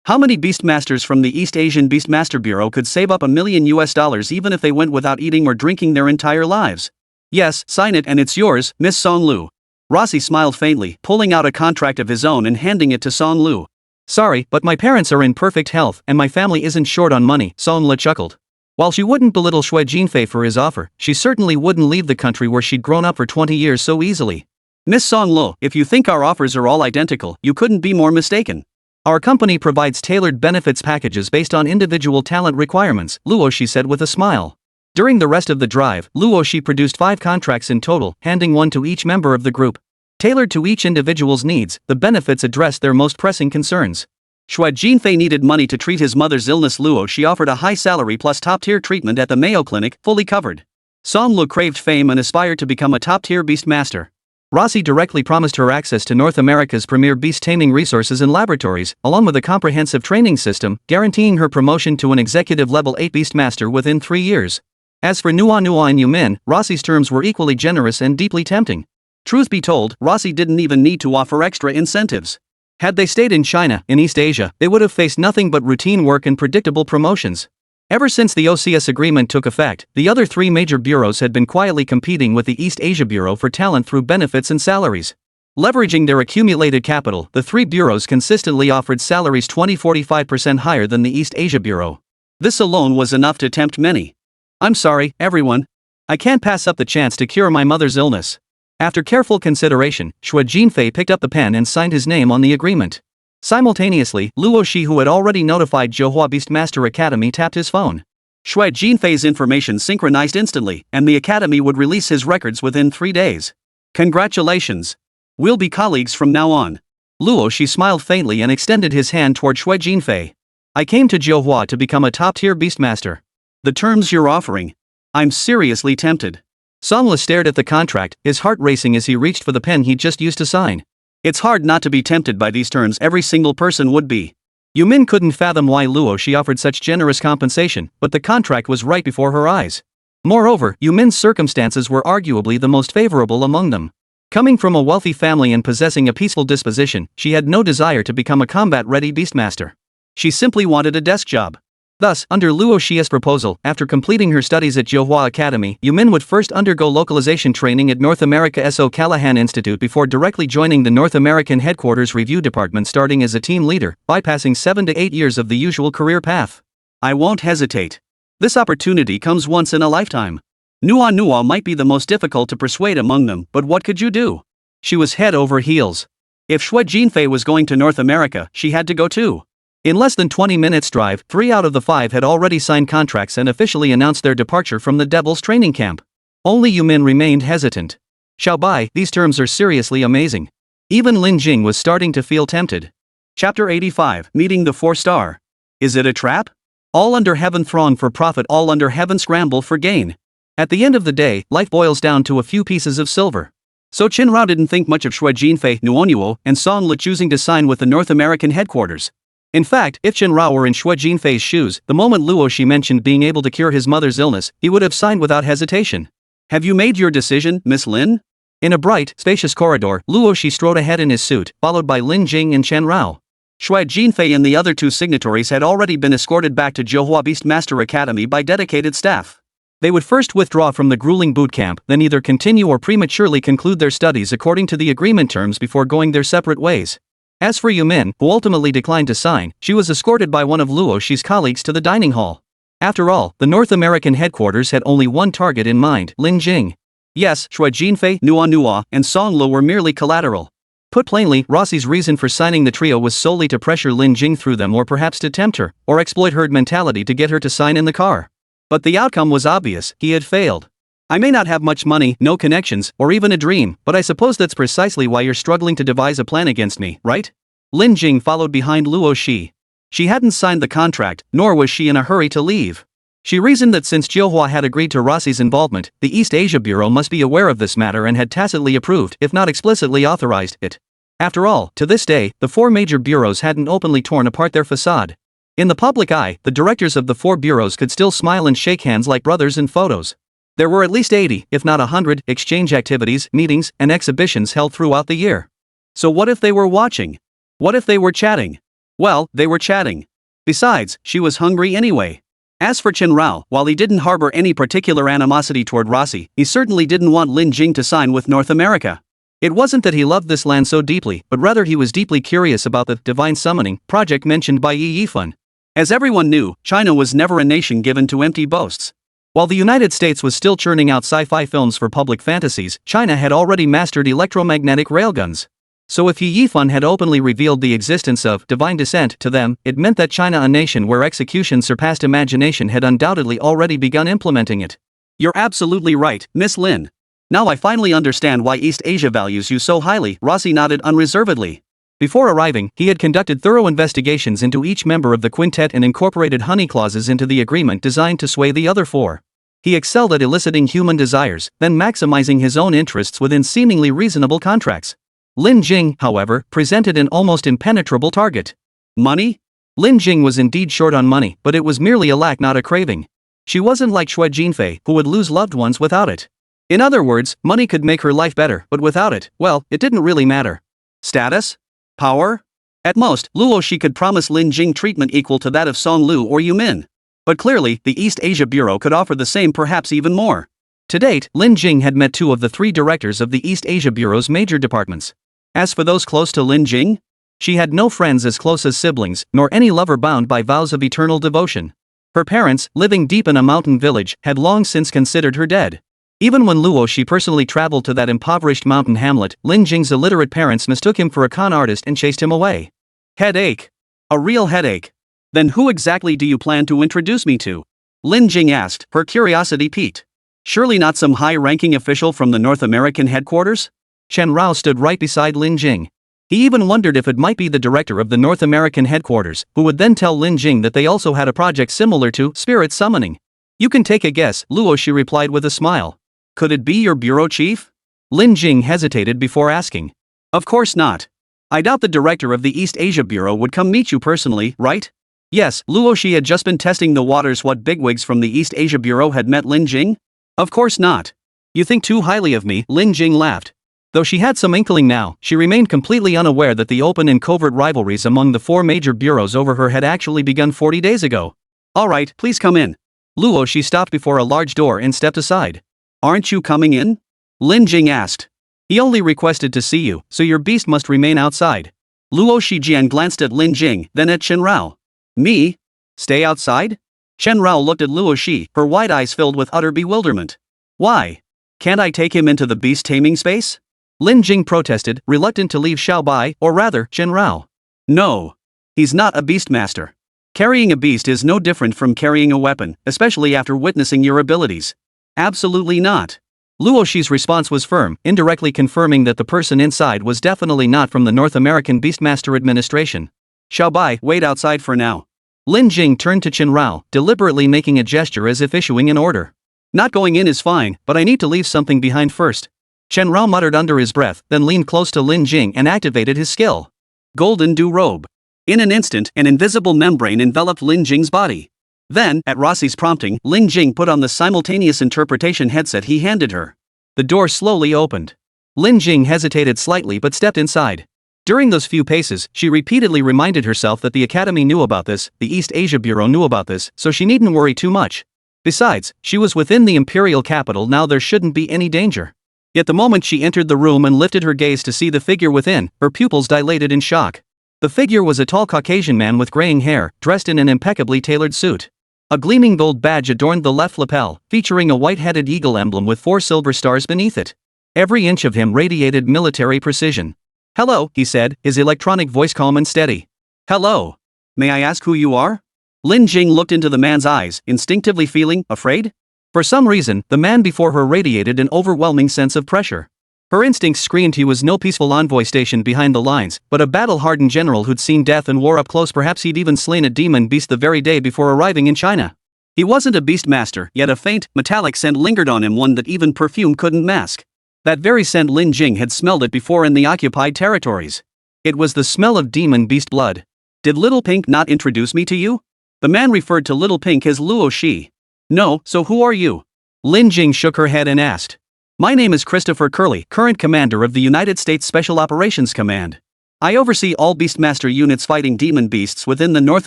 How many Beastmasters from the East Asian Beastmaster Bureau could save up $1 million even if they went without eating or drinking their entire lives? Yes, sign it and it's yours, Miss Song Lu. Rossi smiled faintly, pulling out a contract of his own and handing it to Song Lu. Sorry, but my parents are in perfect health and my family isn't short on money, Song Lu chuckled. While she wouldn't belittle Xue Jinfei for his offer, she certainly wouldn't leave the country where she'd grown up for 20 years so easily. Miss Song Lu, if you think our offers are all identical, you couldn't be more mistaken. Our company provides tailored benefits packages based on individual talent requirements, Luo Shi said with a smile. During the rest of the drive, Luo Shi produced 5 contracts in total, handing one to each member of the group. Tailored to each individual's needs, the benefits addressed their most pressing concerns. Shui Jinfei needed money to treat his mother's illness. Luo Shi offered a high salary plus top-tier treatment at the Mayo Clinic, fully covered. Song Lu craved fame and aspired to become a top-tier beast master. Rossi directly promised her access to North America's premier beast-taming resources and laboratories, along with a comprehensive training system, guaranteeing her promotion to an executive level 8 beast master within 3 years. As for Nua and Yumin, Rossi's terms were equally generous and deeply tempting. Truth be told, Rossi didn't even need to offer extra incentives. Had they stayed in China, in East Asia, they would have faced nothing but routine work and predictable promotions. Ever since the OCS agreement took effect, the other 3 major bureaus had been quietly competing with the East Asia Bureau for talent through benefits and salaries. Leveraging their accumulated capital, the 3 bureaus consistently offered salaries 20–45% higher than the East Asia Bureau. This alone was enough to tempt many. I'm sorry, everyone. I can't pass up the chance to cure my mother's illness. After careful consideration, Shui Jinfei picked up the pen and signed his name on the agreement. Simultaneously, Luo Shi, who had already notified Zhohua Beastmaster Academy, tapped his phone. Shui Jinfei's information synchronized instantly, and the academy would release his records within 3 days. Congratulations. We'll be colleagues from now on. Luo Shi smiled faintly and extended his hand toward Shui Jinfei. I came to Zhohua to become a top-tier beastmaster. The terms you're offering. I'm seriously tempted. Songla stared at the contract, his heart racing as he reached for the pen he'd just used to sign. It's hard not to be tempted by these terms. Every single person would be. Yumin couldn't fathom why Luo Shi offered such generous compensation, but the contract was right before her eyes. Moreover, Yumin's circumstances were arguably the most favorable among them. Coming from a wealthy family and possessing a peaceful disposition, she had no desire to become a combat-ready beastmaster. She simply wanted a desk job. Thus, under Luo Shi's proposal, after completing her studies at Zhohua Academy, Yumin would first undergo localization training at North America O'Callahan Institute before directly joining the North American Headquarters Review Department, starting as a team leader, bypassing 7 to 8 years of the usual career path. I won't hesitate. This opportunity comes once in a lifetime. Nua might be the most difficult to persuade among them, but what could you do? She was head over heels. If Shui Jinfei was going to North America, she had to go too. In less than 20 minutes drive, 3 out of the 5 had already signed contracts and officially announced their departure from the Devil's training camp. Only Yumin remained hesitant. Xiaobai, these terms are seriously amazing. Even Lin Jing was starting to feel tempted. Chapter 85, Meeting the 4-Star. Is it a trap? All under heaven throng for profit, all under heaven scramble for gain. At the end of the day, life boils down to a few pieces of silver. So Qinrao didn't think much of Shui Jinfei, Nuonyuo, and Song Le choosing to sign with the North American headquarters. In fact, if Qinrao were in Shui Jinfei's shoes, the moment Luo Shi mentioned being able to cure his mother's illness, he would have signed without hesitation. Have you made your decision, Miss Lin? In a bright, spacious corridor, Luo Shi strode ahead in his suit, followed by Lin Jing and Qinrao. Shui Jinfei and the other 2 signatories had already been escorted back to Zhohua Beastmaster Academy by dedicated staff. They would first withdraw from the grueling boot camp, then either continue or prematurely conclude their studies according to the agreement terms before going their separate ways. As for Yumin, who ultimately declined to sign, she was escorted by one of Luo Shi's colleagues to the dining hall. After all, the North American headquarters had only one target in mind, Lin Jing. Yes, Shui Jinfei, Nua, and Song Lo were merely collateral. Put plainly, Rossi's reason for signing the trio was solely to pressure Lin Jing through them, or perhaps to tempt her, or exploit herd mentality to get her to sign in the car. But the outcome was obvious, he had failed. I may not have much money, no connections, or even a dream, but I suppose that's precisely why you're struggling to devise a plan against me, right? Lin Jing followed behind Luo Shi. She hadn't signed the contract, nor was she in a hurry to leave. She reasoned that since Zhohua had agreed to Rossi's involvement, the East Asia Bureau must be aware of this matter and had tacitly approved, if not explicitly authorized, it. After all, to this day, the 4 major bureaus hadn't openly torn apart their facade. In the public eye, the directors of the 4 bureaus could still smile and shake hands like brothers in photos. There were at least 80, if not 100, exchange activities, meetings, and exhibitions held throughout the year. So what if they were watching? What if they were chatting? Well, they were chatting. Besides, she was hungry anyway. As for Qinrao, while he didn't harbor any particular animosity toward Rossi, he certainly didn't want Lin Jing to sign with North America. It wasn't that he loved this land so deeply, but rather he was deeply curious about the divine summoning project mentioned by Yi Yifan. As everyone knew, China was never a nation given to empty boasts. While the United States was still churning out sci-fi films for public fantasies, China had already mastered electromagnetic railguns. So if Yi Yifan had openly revealed the existence of divine descent to them, it meant that China, a nation where execution surpassed imagination, had undoubtedly already begun implementing it. You're absolutely right, Miss Lin. Now I finally understand why East Asia values you so highly, Rossi nodded unreservedly. Before arriving, he had conducted thorough investigations into each member of the quintet and incorporated honey clauses into the agreement designed to sway the other four. He excelled at eliciting human desires, then maximizing his own interests within seemingly reasonable contracts. Lin Jing, however, presented an almost impenetrable target. Money? Lin Jing was indeed short on money, but it was merely a lack, not a craving. She wasn't like Xue Jinfei, who would lose loved ones without it. In other words, money could make her life better, but without it, well, it didn't really matter. Status? Power? At most, Luo Shi could promise Lin Jing treatment equal to that of Song Lu or Yu Min. But clearly, the East Asia Bureau could offer the same, perhaps even more. To date, Lin Jing had met 2 of the 3 directors of the East Asia Bureau's major departments. As for those close to Lin Jing, she had no friends as close as siblings, nor any lover bound by vows of eternal devotion. Her parents, living deep in a mountain village, had long since considered her dead. Even when Luo Shi personally traveled to that impoverished mountain hamlet, Lin Jing's illiterate parents mistook him for a con artist and chased him away. Headache. A real headache. Then who exactly do you plan to introduce me to? Lin Jing asked, her curiosity piqued. Surely not some high-ranking official from the North American headquarters? Chen Rao stood right beside Lin Jing. He even wondered if it might be the director of the North American headquarters, who would then tell Lin Jing that they also had a project similar to spirit summoning. You can take a guess, Luo Shi replied with a smile. Could it be your bureau chief? Lin Jing hesitated before asking. Of course not. I doubt the director of the East Asia Bureau would come meet you personally, right? Yes, Luo Shi had just been testing the waters. What bigwigs from the East Asia Bureau had met Lin Jing? Of course not. You think too highly of me, Lin Jing laughed. Though she had some inkling now, she remained completely unaware that the open and covert rivalries among the 4 major bureaus over her had actually begun 40 days ago. Alright, please come in. Luo Shi stopped before a large door and stepped aside. Aren't you coming in? Lin Jing asked. He only requested to see you, so your beast must remain outside. Luo Shijian glanced at Lin Jing, then at Chen Rao. Me? Stay outside? Chen Rao looked at Luo Shi, her wide eyes filled with utter bewilderment. Why? Can't I take him into the beast taming space? Lin Jing protested, reluctant to leave Xiaobai, or rather, Chen Rao. No. He's not a beastmaster. Carrying a beast is no different from carrying a weapon, especially after witnessing your abilities. Absolutely not. Luo Shi's response was firm, indirectly confirming that the person inside was definitely not from the North American Beastmaster Administration. Xiaobai, wait outside for now. Lin Jing turned to Chen Rao, deliberately making a gesture as if issuing an order. Not going in is fine, but I need to leave something behind first. Chen Rao muttered under his breath, then leaned close to Lin Jing and activated his skill. Golden Dew Robe. In an instant, an invisible membrane enveloped Lin Jing's body. Then, at Rossi's prompting, Lin Jing put on the simultaneous interpretation headset he handed her. The door slowly opened. Lin Jing hesitated slightly but stepped inside. During those few paces, she repeatedly reminded herself that the Academy knew about this, the East Asia Bureau knew about this, so she needn't worry too much. Besides, she was within the imperial capital now, there shouldn't be any danger. Yet the moment she entered the room and lifted her gaze to see the figure within, her pupils dilated in shock. The figure was a tall Caucasian man with graying hair, dressed in an impeccably tailored suit. A gleaming gold badge adorned the left lapel, featuring a white-headed eagle emblem with 4 silver stars beneath it. Every inch of him radiated military precision. Hello, he said, his electronic voice calm and steady. Hello. May I ask who you are? Lin Jing looked into the man's eyes, instinctively feeling afraid. For some reason, the man before her radiated an overwhelming sense of pressure. Her instincts screamed he was no peaceful envoy stationed behind the lines, but a battle-hardened general who'd seen death and war up close. Perhaps he'd even slain a demon beast the very day before arriving in China. He wasn't a beastmaster, yet a faint, metallic scent lingered on him, one that even perfume couldn't mask. That very scent Lin Jing had smelled it before in the occupied territories. It was the smell of demon beast blood. Did Little Pink not introduce me to you? The man referred to Little Pink as Luo Shi. No, so who are you? Lin Jing shook her head and asked. My name is Christopher Curley, current commander of the United States Special Operations Command. I oversee all Beastmaster units fighting demon beasts within the North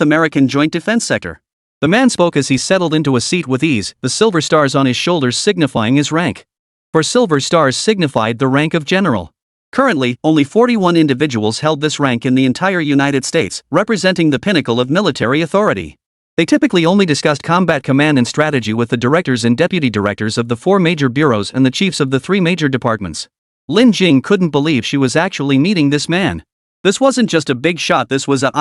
American Joint Defense Sector. The man spoke as he settled into a seat with ease, the silver stars on his shoulders signifying his rank. For silver stars signified the rank of general. Currently, only 41 individuals held this rank in the entire United States, representing the pinnacle of military authority. They typically only discussed combat command and strategy with the directors and deputy directors of the 4 major bureaus and the chiefs of the 3 major departments. Lin Jing couldn't believe she was actually meeting this man. This wasn't just a big shot, this was a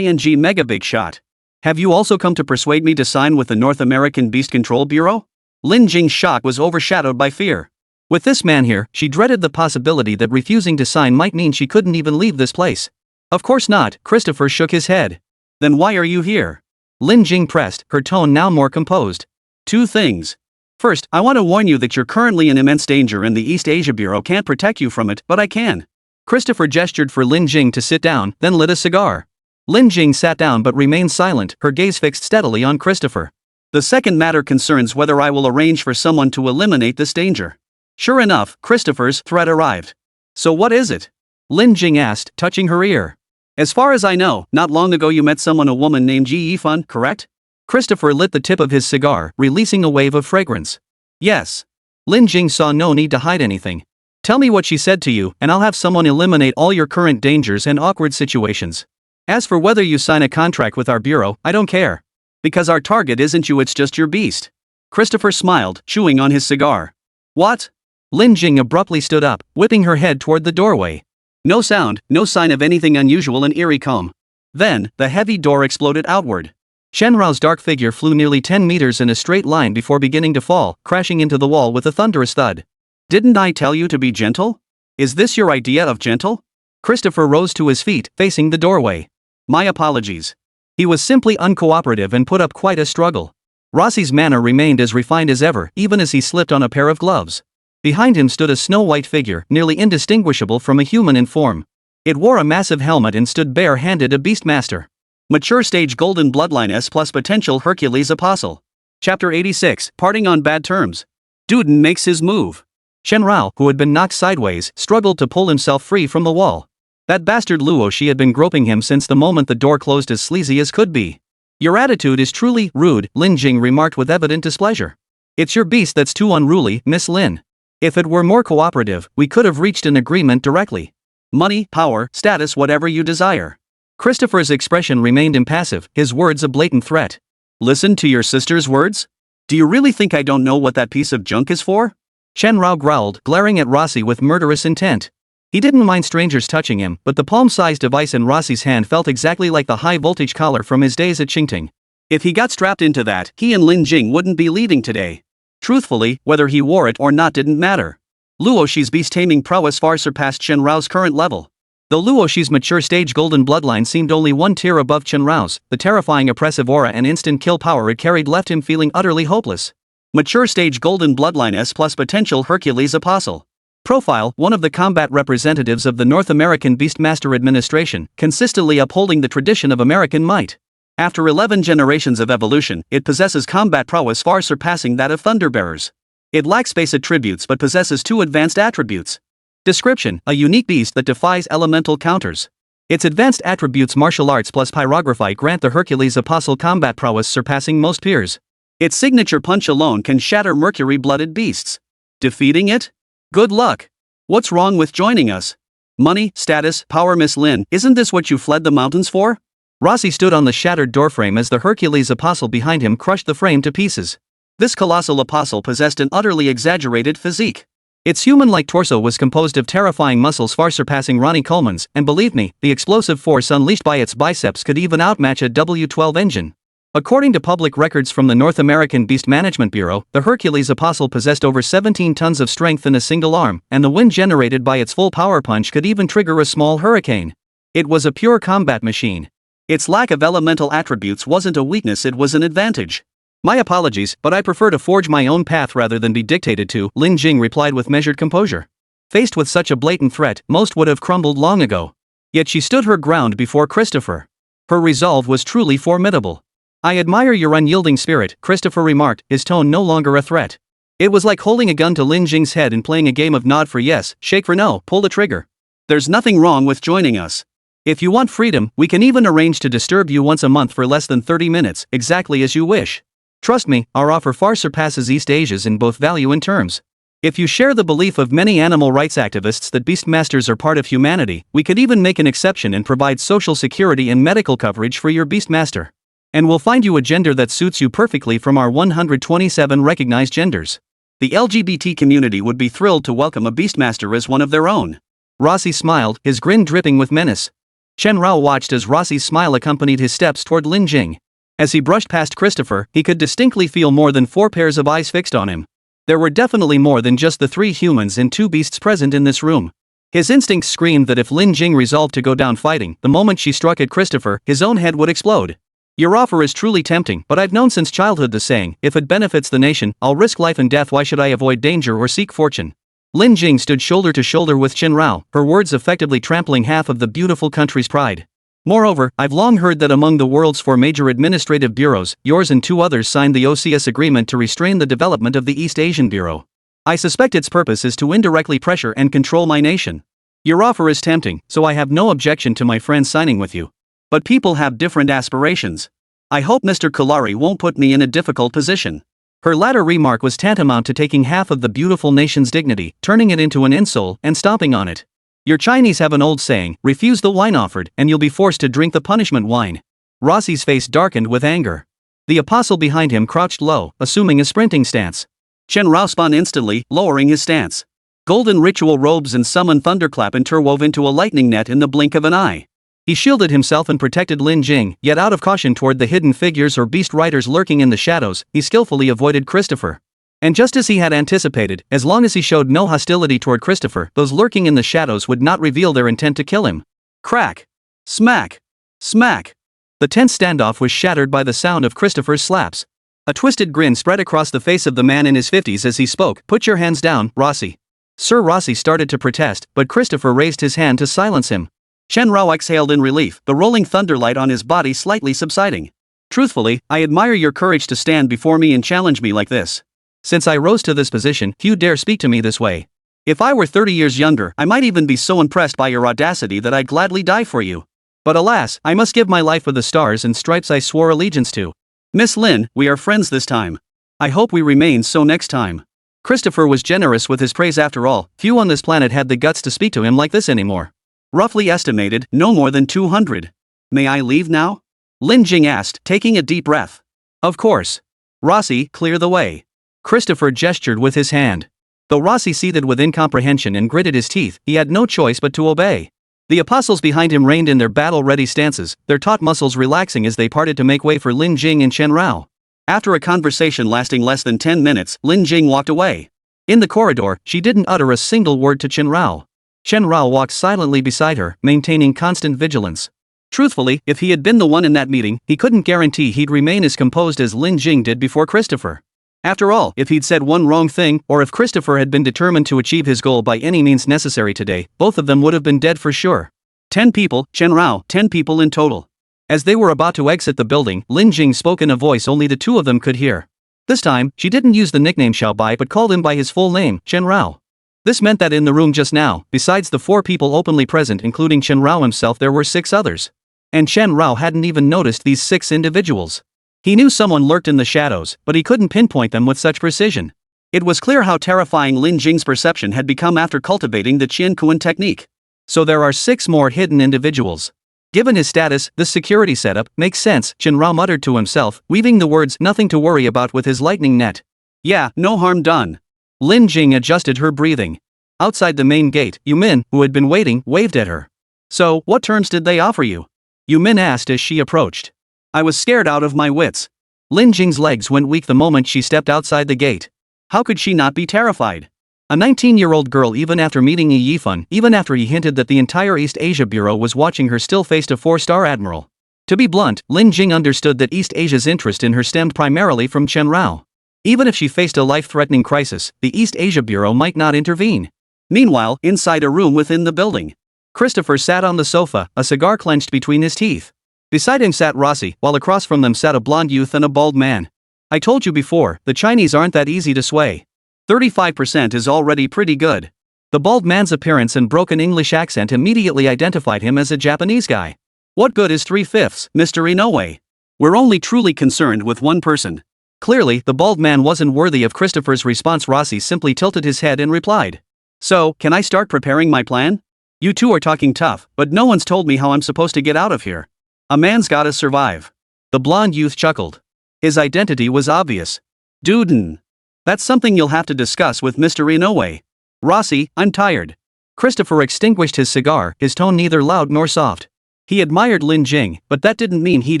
mega big shot. Have you also come to persuade me to sign with the North American Beast Control Bureau? Lin Jing's shock was overshadowed by fear. With this man here, she dreaded the possibility that refusing to sign might mean she couldn't even leave this place. Of course not, Christopher shook his head. Then why are you here? Lin Jing pressed, her tone now more composed. Two things. First, I want to warn you that you're currently in immense danger and the East Asia Bureau can't protect you from it, but I can. Christopher gestured for Lin Jing to sit down, then lit a cigar. Lin Jing sat down but remained silent, her gaze fixed steadily on Christopher. The second matter concerns whether I will arrange for someone to eliminate this danger. Sure enough, Christopher's threat arrived. So what is it? Lin Jing asked, touching her ear. As far as I know, not long ago you met a woman named Ji Yifan, correct? Christopher lit the tip of his cigar, releasing a wave of fragrance. Yes. Lin Jing saw no need to hide anything. Tell me what she said to you, and I'll have someone eliminate all your current dangers and awkward situations. As for whether you sign a contract with our bureau, I don't care. Because our target isn't you, it's just your beast. Christopher smiled, chewing on his cigar. What? Lin Jing abruptly stood up, whipping her head toward the doorway. No sound, no sign of anything unusual and eerie calm. Then, the heavy door exploded outward. Shenrao's dark figure flew nearly 10 meters in a straight line before beginning to fall, crashing into the wall with a thunderous thud. Didn't I tell you to be gentle? Is this your idea of gentle? Christopher rose to his feet, facing the doorway. My apologies. He was simply uncooperative and put up quite a struggle. Rossi's manner remained as refined as ever, even as he slipped on a pair of gloves. Behind him stood a snow-white figure, nearly indistinguishable from a human in form. It wore a massive helmet and stood bare-handed, a beastmaster. Mature stage golden bloodline S plus potential Hercules apostle. Chapter 86, Parting on Bad Terms. Duden makes his move. Shenrao, who had been knocked sideways, struggled to pull himself free from the wall. That bastard Luo, she had been groping him since the moment the door closed, as sleazy as could be. Your attitude is truly rude, Lin Jing remarked with evident displeasure. It's your beast that's too unruly, Miss Lin. If it were more cooperative, we could have reached an agreement directly. Money, power, status, whatever you desire. Christopher's expression remained impassive, his words a blatant threat. Listen to your sister's words? Do you really think I don't know what that piece of junk is for? Shenrao growled, glaring at Rossi with murderous intent. He didn't mind strangers touching him, but the palm-sized device in Rossi's hand felt exactly like the high-voltage collar from his days at Qingting. If he got strapped into that, he and Lin Jing wouldn't be leading today. Truthfully, whether he wore it or not didn't matter. Luoshi's beast-taming prowess far surpassed Shenrao's current level. Though Luoshi's mature stage golden bloodline seemed only one tier above Shenrao's, the terrifying oppressive aura and instant kill power it carried left him feeling utterly hopeless. Mature stage golden bloodline S plus potential Hercules apostle. Profile, one of the combat representatives of the North American Beastmaster Administration, consistently upholding the tradition of American might. After 11 generations of evolution, it possesses combat prowess far surpassing that of Thunderbearers. It lacks space attributes but possesses 2 advanced attributes. Description: a unique beast that defies elemental counters. Its advanced attributes martial arts plus pyrography grant the Hercules apostle combat prowess surpassing most peers. Its signature punch alone can shatter mercury-blooded beasts. Defeating it? Good luck. What's wrong with joining us? Money, status, power, Miss Lin, isn't this what you fled the mountains for? Rossi stood on the shattered doorframe as the Hercules apostle behind him crushed the frame to pieces. This colossal apostle possessed an utterly exaggerated physique. Its human-like torso was composed of terrifying muscles far surpassing Ronnie Coleman's, and believe me, the explosive force unleashed by its biceps could even outmatch a W-12 engine. According to public records from the North American Beast Management Bureau, the Hercules apostle possessed over 17 tons of strength in a single arm, and the wind generated by its full power punch could even trigger a small hurricane. It was a pure combat machine. Its lack of elemental attributes wasn't a weakness, it was an advantage. My apologies, but I prefer to forge my own path rather than be dictated to, Lin Jing replied with measured composure. Faced with such a blatant threat, most would have crumbled long ago. Yet she stood her ground before Christopher. Her resolve was truly formidable. I admire your unyielding spirit, Christopher remarked, his tone no longer a threat. It was like holding a gun to Lin Jing's head and playing a game of nod for yes, shake for no, pull the trigger. There's nothing wrong with joining us. If you want freedom, we can even arrange to disturb you once a month for less than 30 minutes, exactly as you wish. Trust me, our offer far surpasses East Asia's in both value and terms. If you share the belief of many animal rights activists that beastmasters are part of humanity, we could even make an exception and provide social security and medical coverage for your beastmaster. And we'll find you a gender that suits you perfectly from our 127 recognized genders. The LGBT community would be thrilled to welcome a beastmaster as one of their own. Rossi smiled, his grin dripping with menace. Shenrao watched as Rossi's smile accompanied his steps toward Lin Jing. As he brushed past Christopher, he could distinctly feel more than 4 pairs of eyes fixed on him. There were definitely more than just the 3 humans and 2 beasts present in this room. His instincts screamed that if Lin Jing resolved to go down fighting, the moment she struck at Christopher, his own head would explode. Your offer is truly tempting, but I've known since childhood the saying, if it benefits the nation, I'll risk life and death. Why should I avoid danger or seek fortune? Lin Jing stood shoulder to shoulder with Chen Rao, her words effectively trampling half of the beautiful country's pride. Moreover, I've long heard that among the world's 4 major administrative bureaus, yours and 2 others signed the OCS agreement to restrain the development of the East Asian Bureau. I suspect its purpose is to indirectly pressure and control my nation. Your offer is tempting, so I have no objection to my friend signing with you. But people have different aspirations. I hope Mr. Kalari won't put me in a difficult position. Her latter remark was tantamount to taking half of the beautiful nation's dignity, turning it into an insole, and stomping on it. Your Chinese have an old saying, refuse the wine offered, and you'll be forced to drink the punishment wine. Rossi's face darkened with anger. The apostle behind him crouched low, assuming a sprinting stance. Chen Rao spun instantly, lowering his stance. Golden ritual robes and summoned thunderclap interwove into a lightning net in the blink of an eye. He shielded himself and protected Lin Jing, yet out of caution toward the hidden figures or beast riders lurking in the shadows, he skillfully avoided Christopher. And just as he had anticipated, as long as he showed no hostility toward Christopher, those lurking in the shadows would not reveal their intent to kill him. Crack! Smack! Smack! The tense standoff was shattered by the sound of Christopher's slaps. A twisted grin spread across the face of the man in his 50s as he spoke. Put your hands down, Rossi. Sir Rossi started to protest, but Christopher raised his hand to silence him. Chen Rao exhaled in relief, the rolling thunderlight on his body slightly subsiding. Truthfully, I admire your courage to stand before me and challenge me like this. Since I rose to this position, few dare speak to me this way. If I were 30 years younger, I might even be so impressed by your audacity that I'd gladly die for you. But alas, I must give my life for the stars and stripes I swore allegiance to. Miss Lin, we are friends this time. I hope we remain so next time. Christopher was generous with his praise after all, few on this planet had the guts to speak to him like this anymore. Roughly estimated, no more than 200. May I leave now? Lin Jing asked, taking a deep breath. Of course. Rossi, clear the way. Christopher gestured with his hand. Though Rossi seethed with incomprehension and gritted his teeth, he had no choice but to obey. The apostles behind him reined in their battle-ready stances, their taut muscles relaxing as they parted to make way for Lin Jing and Chen Rao. After a conversation lasting less than 10 minutes, Lin Jing walked away. In the corridor, she didn't utter a single word to Chen Rao. Chen Rao walked silently beside her, maintaining constant vigilance. Truthfully, if he had been the one in that meeting, he couldn't guarantee he'd remain as composed as Lin Jing did before Christopher. After all, if he'd said one wrong thing, or if Christopher had been determined to achieve his goal by any means necessary today, both of them would have been dead for sure. 10 people, Chen Rao, 10 people in total. As they were about to exit the building, Lin Jing spoke in a voice only the 2 of them could hear. This time, she didn't use the nickname Xiaobai but called him by his full name, Chen Rao. This meant that in the room just now, besides the 4 people openly present including Chen Rao himself, there were 6 others. And Chen Rao hadn't even noticed these 6 individuals. He knew someone lurked in the shadows, but he couldn't pinpoint them with such precision. It was clear how terrifying Lin Jing's perception had become after cultivating the Qian Kuan technique. So there are 6 more hidden individuals. Given his status, this security setup makes sense, Chen Rao muttered to himself, weaving the words nothing to worry about with his lightning net. Yeah, no harm done. Lin Jing adjusted her breathing. Outside the main gate, Yumin, who had been waiting, waved at her. So, what terms did they offer you? Yumin asked as she approached. I was scared out of my wits. Lin Jing's legs went weak the moment she stepped outside the gate. How could she not be terrified? A 19-year-old girl, even after meeting Yi Yifan, even after he hinted that the entire East Asia Bureau was watching her, still faced a 4-star admiral. To be blunt, Lin Jing understood that East Asia's interest in her stemmed primarily from Chen Rao. Even if she faced a life-threatening crisis, the East Asia Bureau might not intervene. Meanwhile, inside a room within the building, Christopher sat on the sofa, a cigar clenched between his teeth. Beside him sat Rossi, while across from them sat a blonde youth and a bald man. I told you before, the Chinese aren't that easy to sway. 35% is already pretty good. The bald man's appearance and broken English accent immediately identified him as a Japanese guy. What good is 3/5, Mr. Inoue? We're only truly concerned with one person. Clearly, the bald man wasn't worthy of Christopher's response. Rossi simply tilted his head and replied. So, can I start preparing my plan? You two are talking tough, but no one's told me how I'm supposed to get out of here. A man's gotta survive. The blonde youth chuckled. His identity was obvious. Duden. That's something you'll have to discuss with Mr. Inoue. Rossi, I'm tired. Christopher extinguished his cigar, his tone neither loud nor soft. He admired Lin Jing, but that didn't mean he'd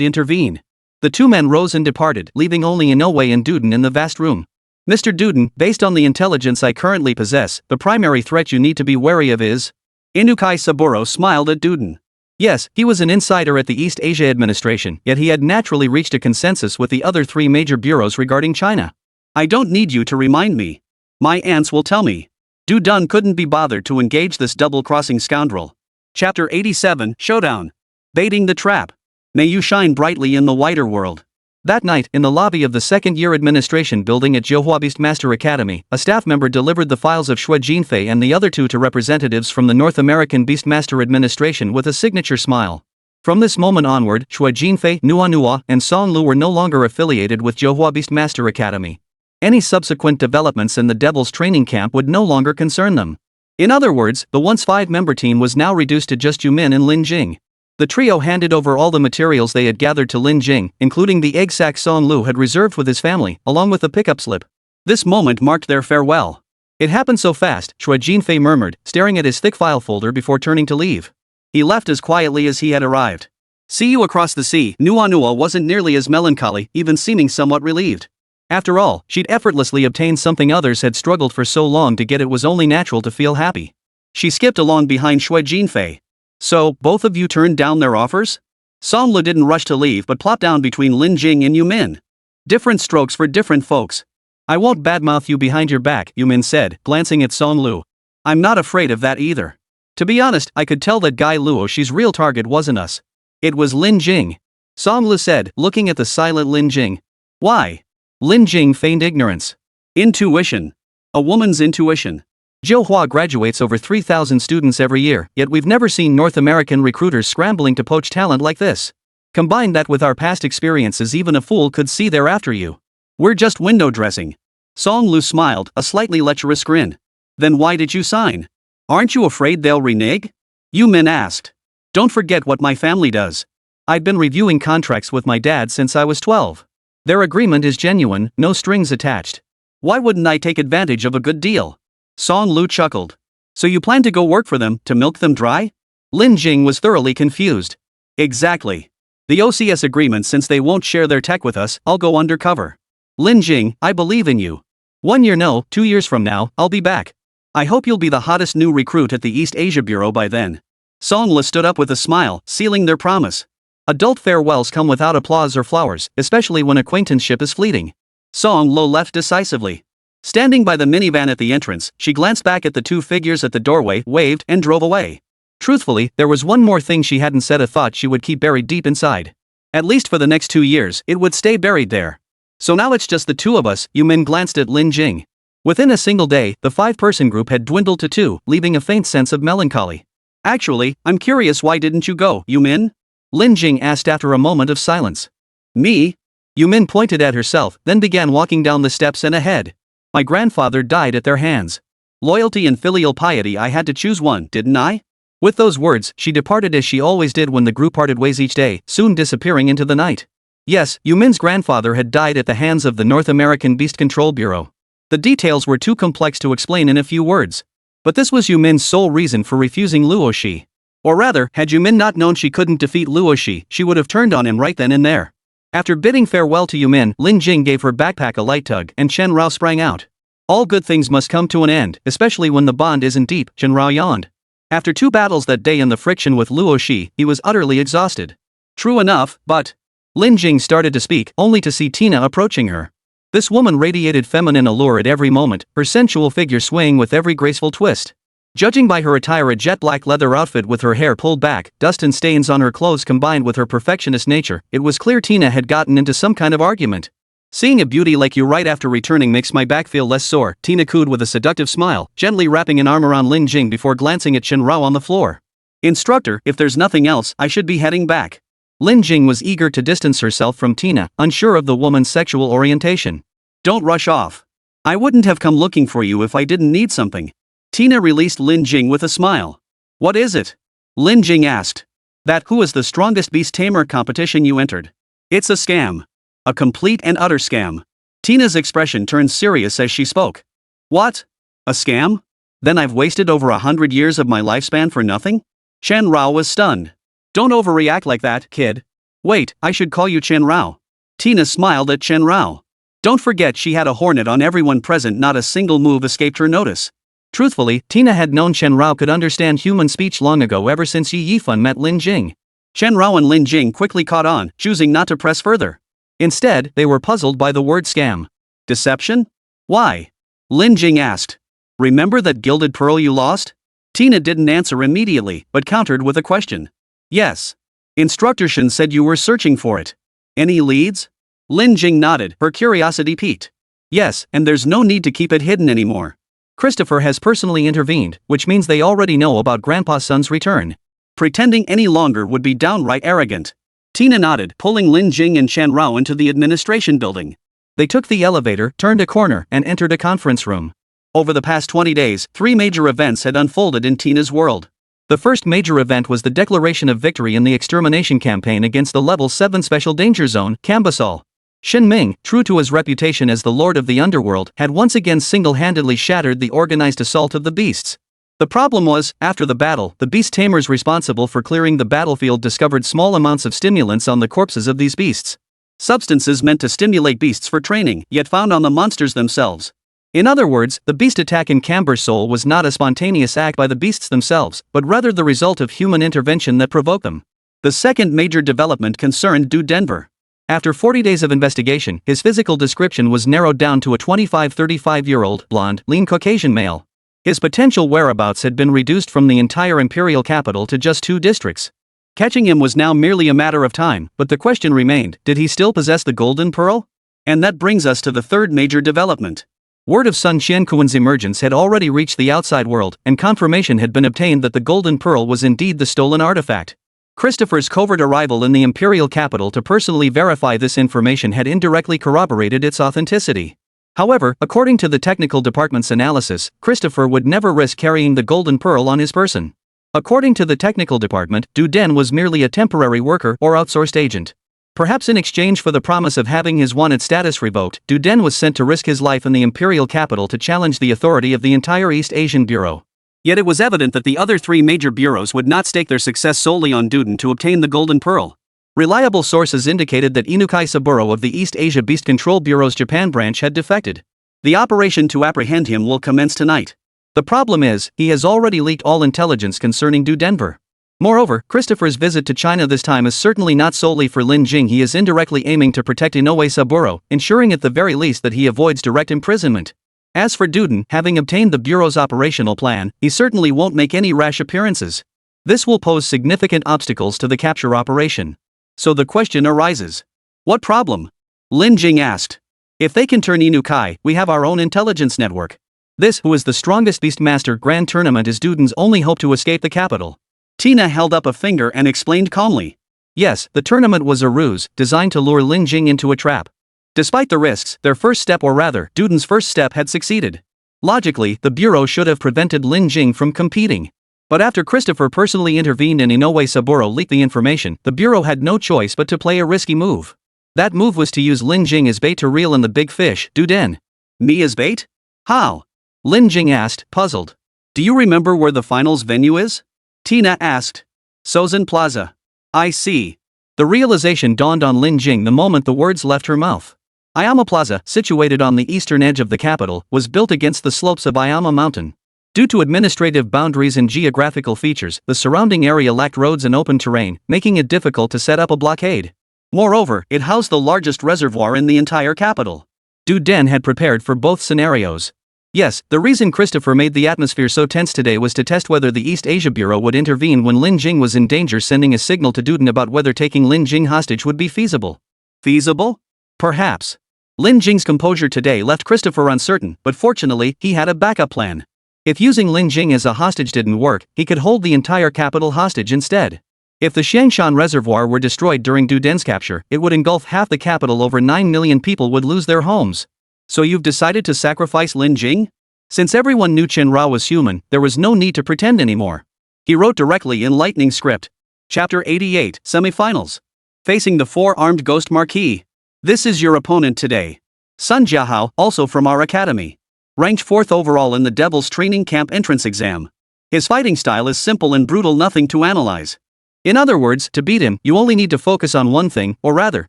intervene. The 2 men rose and departed, leaving only Inoue and Duden in the vast room. Mr. Duden, based on the intelligence I currently possess, the primary threat you need to be wary of is... Inukai Saburo smiled at Duden. Yes, he was an insider at the East Asia administration, yet he had naturally reached a consensus with the other three major bureaus regarding China. I don't need you to remind me. My aunts will tell me. Duden couldn't be bothered to engage this double-crossing scoundrel. Chapter 87, Showdown. Baiting the trap. May you shine brightly in the wider world. That night, in the lobby of the second-year administration building at Johua Beastmaster Academy, a staff member delivered the files of Xue Jinfei and the other two to representatives from the North American Beastmaster administration with a signature smile. From this moment onward, Xue Jinfei, Nua, and Song Lu were no longer affiliated with Johua Beastmaster Academy. Any subsequent developments in the Devil's training camp would no longer concern them. In other words, the once five-member team was now reduced to just Yumin and Lin Jing. The trio handed over all the materials they had gathered to Lin Jing, including the egg sack Song Lu had reserved with his family, along with the pickup slip. This moment marked their farewell. It happened so fast, Xue Jinfei murmured, staring at his thick file folder before turning to leave. He left as quietly as he had arrived. See you across the sea. Nua wasn't nearly as melancholy, even seeming somewhat relieved. After all, she'd effortlessly obtained something others had struggled for so long to get. It was only natural to feel happy. She skipped along behind Xue Jinfei. So, both of you turned down their offers? Song Lu didn't rush to leave but plopped down between Lin Jing and Yumin. Different strokes for different folks. I won't badmouth you behind your back, Yumin said, glancing at Song Lu. I'm not afraid of that either. To be honest, I could tell that guy Luoshi's real target wasn't us. It was Lin Jing. Song Lu said, looking at the silent Lin Jing. Why? Lin Jing feigned ignorance. Intuition. A woman's intuition. Johua graduates over 3,000 students every year, yet we've never seen North American recruiters scrambling to poach talent like this. Combine that with our past experiences, even a fool could see they're after you. We're just window dressing. Song Lu smiled, a slightly lecherous grin. Then why did you sign? Aren't you afraid they'll renege? Yumin asked. Don't forget what my family does. I've been reviewing contracts with my dad since I was 12. Their agreement is genuine, no strings attached. Why wouldn't I take advantage of a good deal? Song Lu chuckled. So you plan to go work for them, to milk them dry? Lin Jing was thoroughly confused. Exactly. The OCS agreement, since they won't share their tech with us, I'll go undercover. Lin Jing, I believe in you. 1 year no, 2 years from now, I'll be back. I hope you'll be the hottest new recruit at the East Asia Bureau by then. Song Lu stood up with a smile, sealing their promise. Adult farewells come without applause or flowers, especially when acquaintanceship is fleeting. Song Lu left decisively. Standing by the minivan at the entrance, she glanced back at the two figures at the doorway, waved, and drove away. Truthfully, there was one more thing she hadn't said, a thought she would keep buried deep inside. At least for the next 2 years, it would stay buried there. So now it's just the two of us, Yumin glanced at Lin Jing. Within a single day, the 5-person group had dwindled to 2, leaving a faint sense of melancholy. Actually, I'm curious, why didn't you go, Yumin? Lin Jing asked after a moment of silence. Me? Yumin pointed at herself, then began walking down the steps and ahead. My grandfather died at their hands. Loyalty and filial piety, I had to choose one, didn't I? With those words, she departed as she always did when the group parted ways each day, soon disappearing into the night. Yes, Yumin's grandfather had died at the hands of the North American Beast Control Bureau. The details were too complex to explain in a few words. But this was Yumin's sole reason for refusing Luoshi. Or rather, had Yumin not known she couldn't defeat Luoshi, she would have turned on him right then and there. After bidding farewell to Yumin, Lin Jing gave her backpack a light tug and Chen Rao sprang out. All good things must come to an end, especially when the bond isn't deep, Chen Rao yawned. After 2 battles that day and the friction with Luoshi, he was utterly exhausted. True enough, but... Lin Jing started to speak, only to see Tina approaching her. This woman radiated feminine allure at every moment, her sensual figure swaying with every graceful twist. Judging by her attire, a jet black leather outfit with her hair pulled back, dust and stains on her clothes combined with her perfectionist nature, it was clear Tina had gotten into some kind of argument. Seeing a beauty like you right after returning makes my back feel less sore, Tina cooed with a seductive smile, gently wrapping an arm around Lin Jing before glancing at Chen Rao on the floor. Instructor, if there's nothing else, I should be heading back. Lin Jing was eager to distance herself from Tina, unsure of the woman's sexual orientation. Don't rush off. I wouldn't have come looking for you if I didn't need something. Tina released Lin Jing with a smile. What is it? Lin Jing asked. That who is the strongest beast tamer competition you entered. It's a scam. A complete and utter scam. Tina's expression turned serious as she spoke. What? A scam? Then I've wasted over 100 years of my lifespan for nothing? Chen Rao was stunned. Don't overreact like that, kid. Wait, I should call you Chen Rao. Tina smiled at Chen Rao. Don't forget she had a hornet on everyone present, not a single move escaped her notice. Truthfully, Tina had known Chen Rao could understand human speech long ago, ever since Yi Yifan met Lin Jing. Chen Rao and Lin Jing quickly caught on, choosing not to press further. Instead, they were puzzled by the word scam. Deception? Why? Lin Jing asked. Remember that gilded pearl you lost? Tina didn't answer immediately, but countered with a question. Yes. Instructor Shen said you were searching for it. Any leads? Lin Jing nodded, her curiosity piqued. Yes, and there's no need to keep it hidden anymore. Christopher has personally intervened, which means they already know about Grandpa's son's return. Pretending any longer would be downright arrogant. Tina nodded, pulling Lin Jing and Chen Rao into the administration building. They took the elevator, turned a corner, and entered a conference room. Over the past 20 days, 3 major events had unfolded in Tina's world. The first major event was the declaration of victory in the extermination campaign against the Level 7 Special Danger Zone, Cambasol. Shen Ming, true to his reputation as the Lord of the Underworld, had once again single-handedly shattered the organized assault of the beasts. The problem was, after the battle, the beast tamers responsible for clearing the battlefield discovered small amounts of stimulants on the corpses of these beasts. Substances meant to stimulate beasts for training, yet found on the monsters themselves. In other words, the beast attack in Cambersol was not a spontaneous act by the beasts themselves, but rather the result of human intervention that provoked them. The second major development concerned Du Denver. After 40 days of investigation, his physical description was narrowed down to a 25-35-year-old, blonde, lean Caucasian male. His potential whereabouts had been reduced from the entire imperial capital to just 2 districts. Catching him was now merely a matter of time, but the question remained, did he still possess the Golden Pearl? And that brings us to the third major development. Word of Sun Qianquan's emergence had already reached the outside world, and confirmation had been obtained that the Golden Pearl was indeed the stolen artifact. Christopher's covert arrival in the imperial capital to personally verify this information had indirectly corroborated its authenticity. However, according to the technical department's analysis, Christopher would never risk carrying the Golden Pearl on his person. According to the technical department, Du Den was merely a temporary worker or outsourced agent. Perhaps in exchange for the promise of having his wanted status revoked, Du Den was sent to risk his life in the imperial capital to challenge the authority of the entire East Asian Bureau. Yet it was evident that the other 3 major bureaus would not stake their success solely on Duden to obtain the Golden Pearl. Reliable sources indicated that Inukai Saburo of the East Asia Beast Control Bureau's Japan branch had defected. The operation to apprehend him will commence tonight. The problem is, he has already leaked all intelligence concerning Du Denver. Moreover, Christopher's visit to China this time is certainly not solely for Lin Jing. He is indirectly aiming to protect Inoue Saburo, ensuring at the very least that he avoids direct imprisonment. As for Duden, having obtained the Bureau's operational plan, he certainly won't make any rash appearances. This will pose significant obstacles to the capture operation. So the question arises. What problem? Lin Jing asked. If they can turn Inukai, we have our own intelligence network. This, who is the strongest Beastmaster Grand Tournament, is Duden's only hope to escape the capital. Tina held up a finger and explained calmly. Yes, the tournament was a ruse, designed to lure Lin Jing into a trap. Despite the risks, their first step, or rather, Duden's first step, had succeeded. Logically, the Bureau should have prevented Lin Jing from competing. But after Christopher personally intervened and Inoue Saburo leaked the information, the Bureau had no choice but to play a risky move. That move was to use Lin Jing as bait to reel in the big fish, Duden. Me as bait? How? Lin Jing asked, puzzled. Do you remember where the finals venue is? Tina asked. Sozin Plaza. I see. The realization dawned on Lin Jing the moment the words left her mouth. Ayama Plaza, situated on the eastern edge of the capital, was built against the slopes of Ayama Mountain. Due to administrative boundaries and geographical features, the surrounding area lacked roads and open terrain, making it difficult to set up a blockade. Moreover, it housed the largest reservoir in the entire capital. Du Den had prepared for both scenarios. Yes, the reason Christopher made the atmosphere so tense today was to test whether the East Asia Bureau would intervene when Lin Jing was in danger, sending a signal to Duden about whether taking Lin Jing hostage would be feasible. Feasible? Perhaps. Lin Jing's composure today left Christopher uncertain, but fortunately, he had a backup plan. If using Lin Jing as a hostage didn't work, he could hold the entire capital hostage instead. If the Xiangshan Reservoir were destroyed during Du Den's capture, it would engulf half the capital. Over 9 million people would lose their homes. So you've decided to sacrifice Lin Jing? Since everyone knew Chen Rao was human, there was no need to pretend anymore. He wrote directly in lightning script. Chapter 88, Semifinals. Facing the 4-armed ghost Marquis. This is your opponent today. Sun Jiahao, also from our academy. Ranked 4th overall in the Devil's Training Camp entrance exam. His fighting style is simple and brutal, nothing to analyze. In other words, to beat him, you only need to focus on one thing, or rather,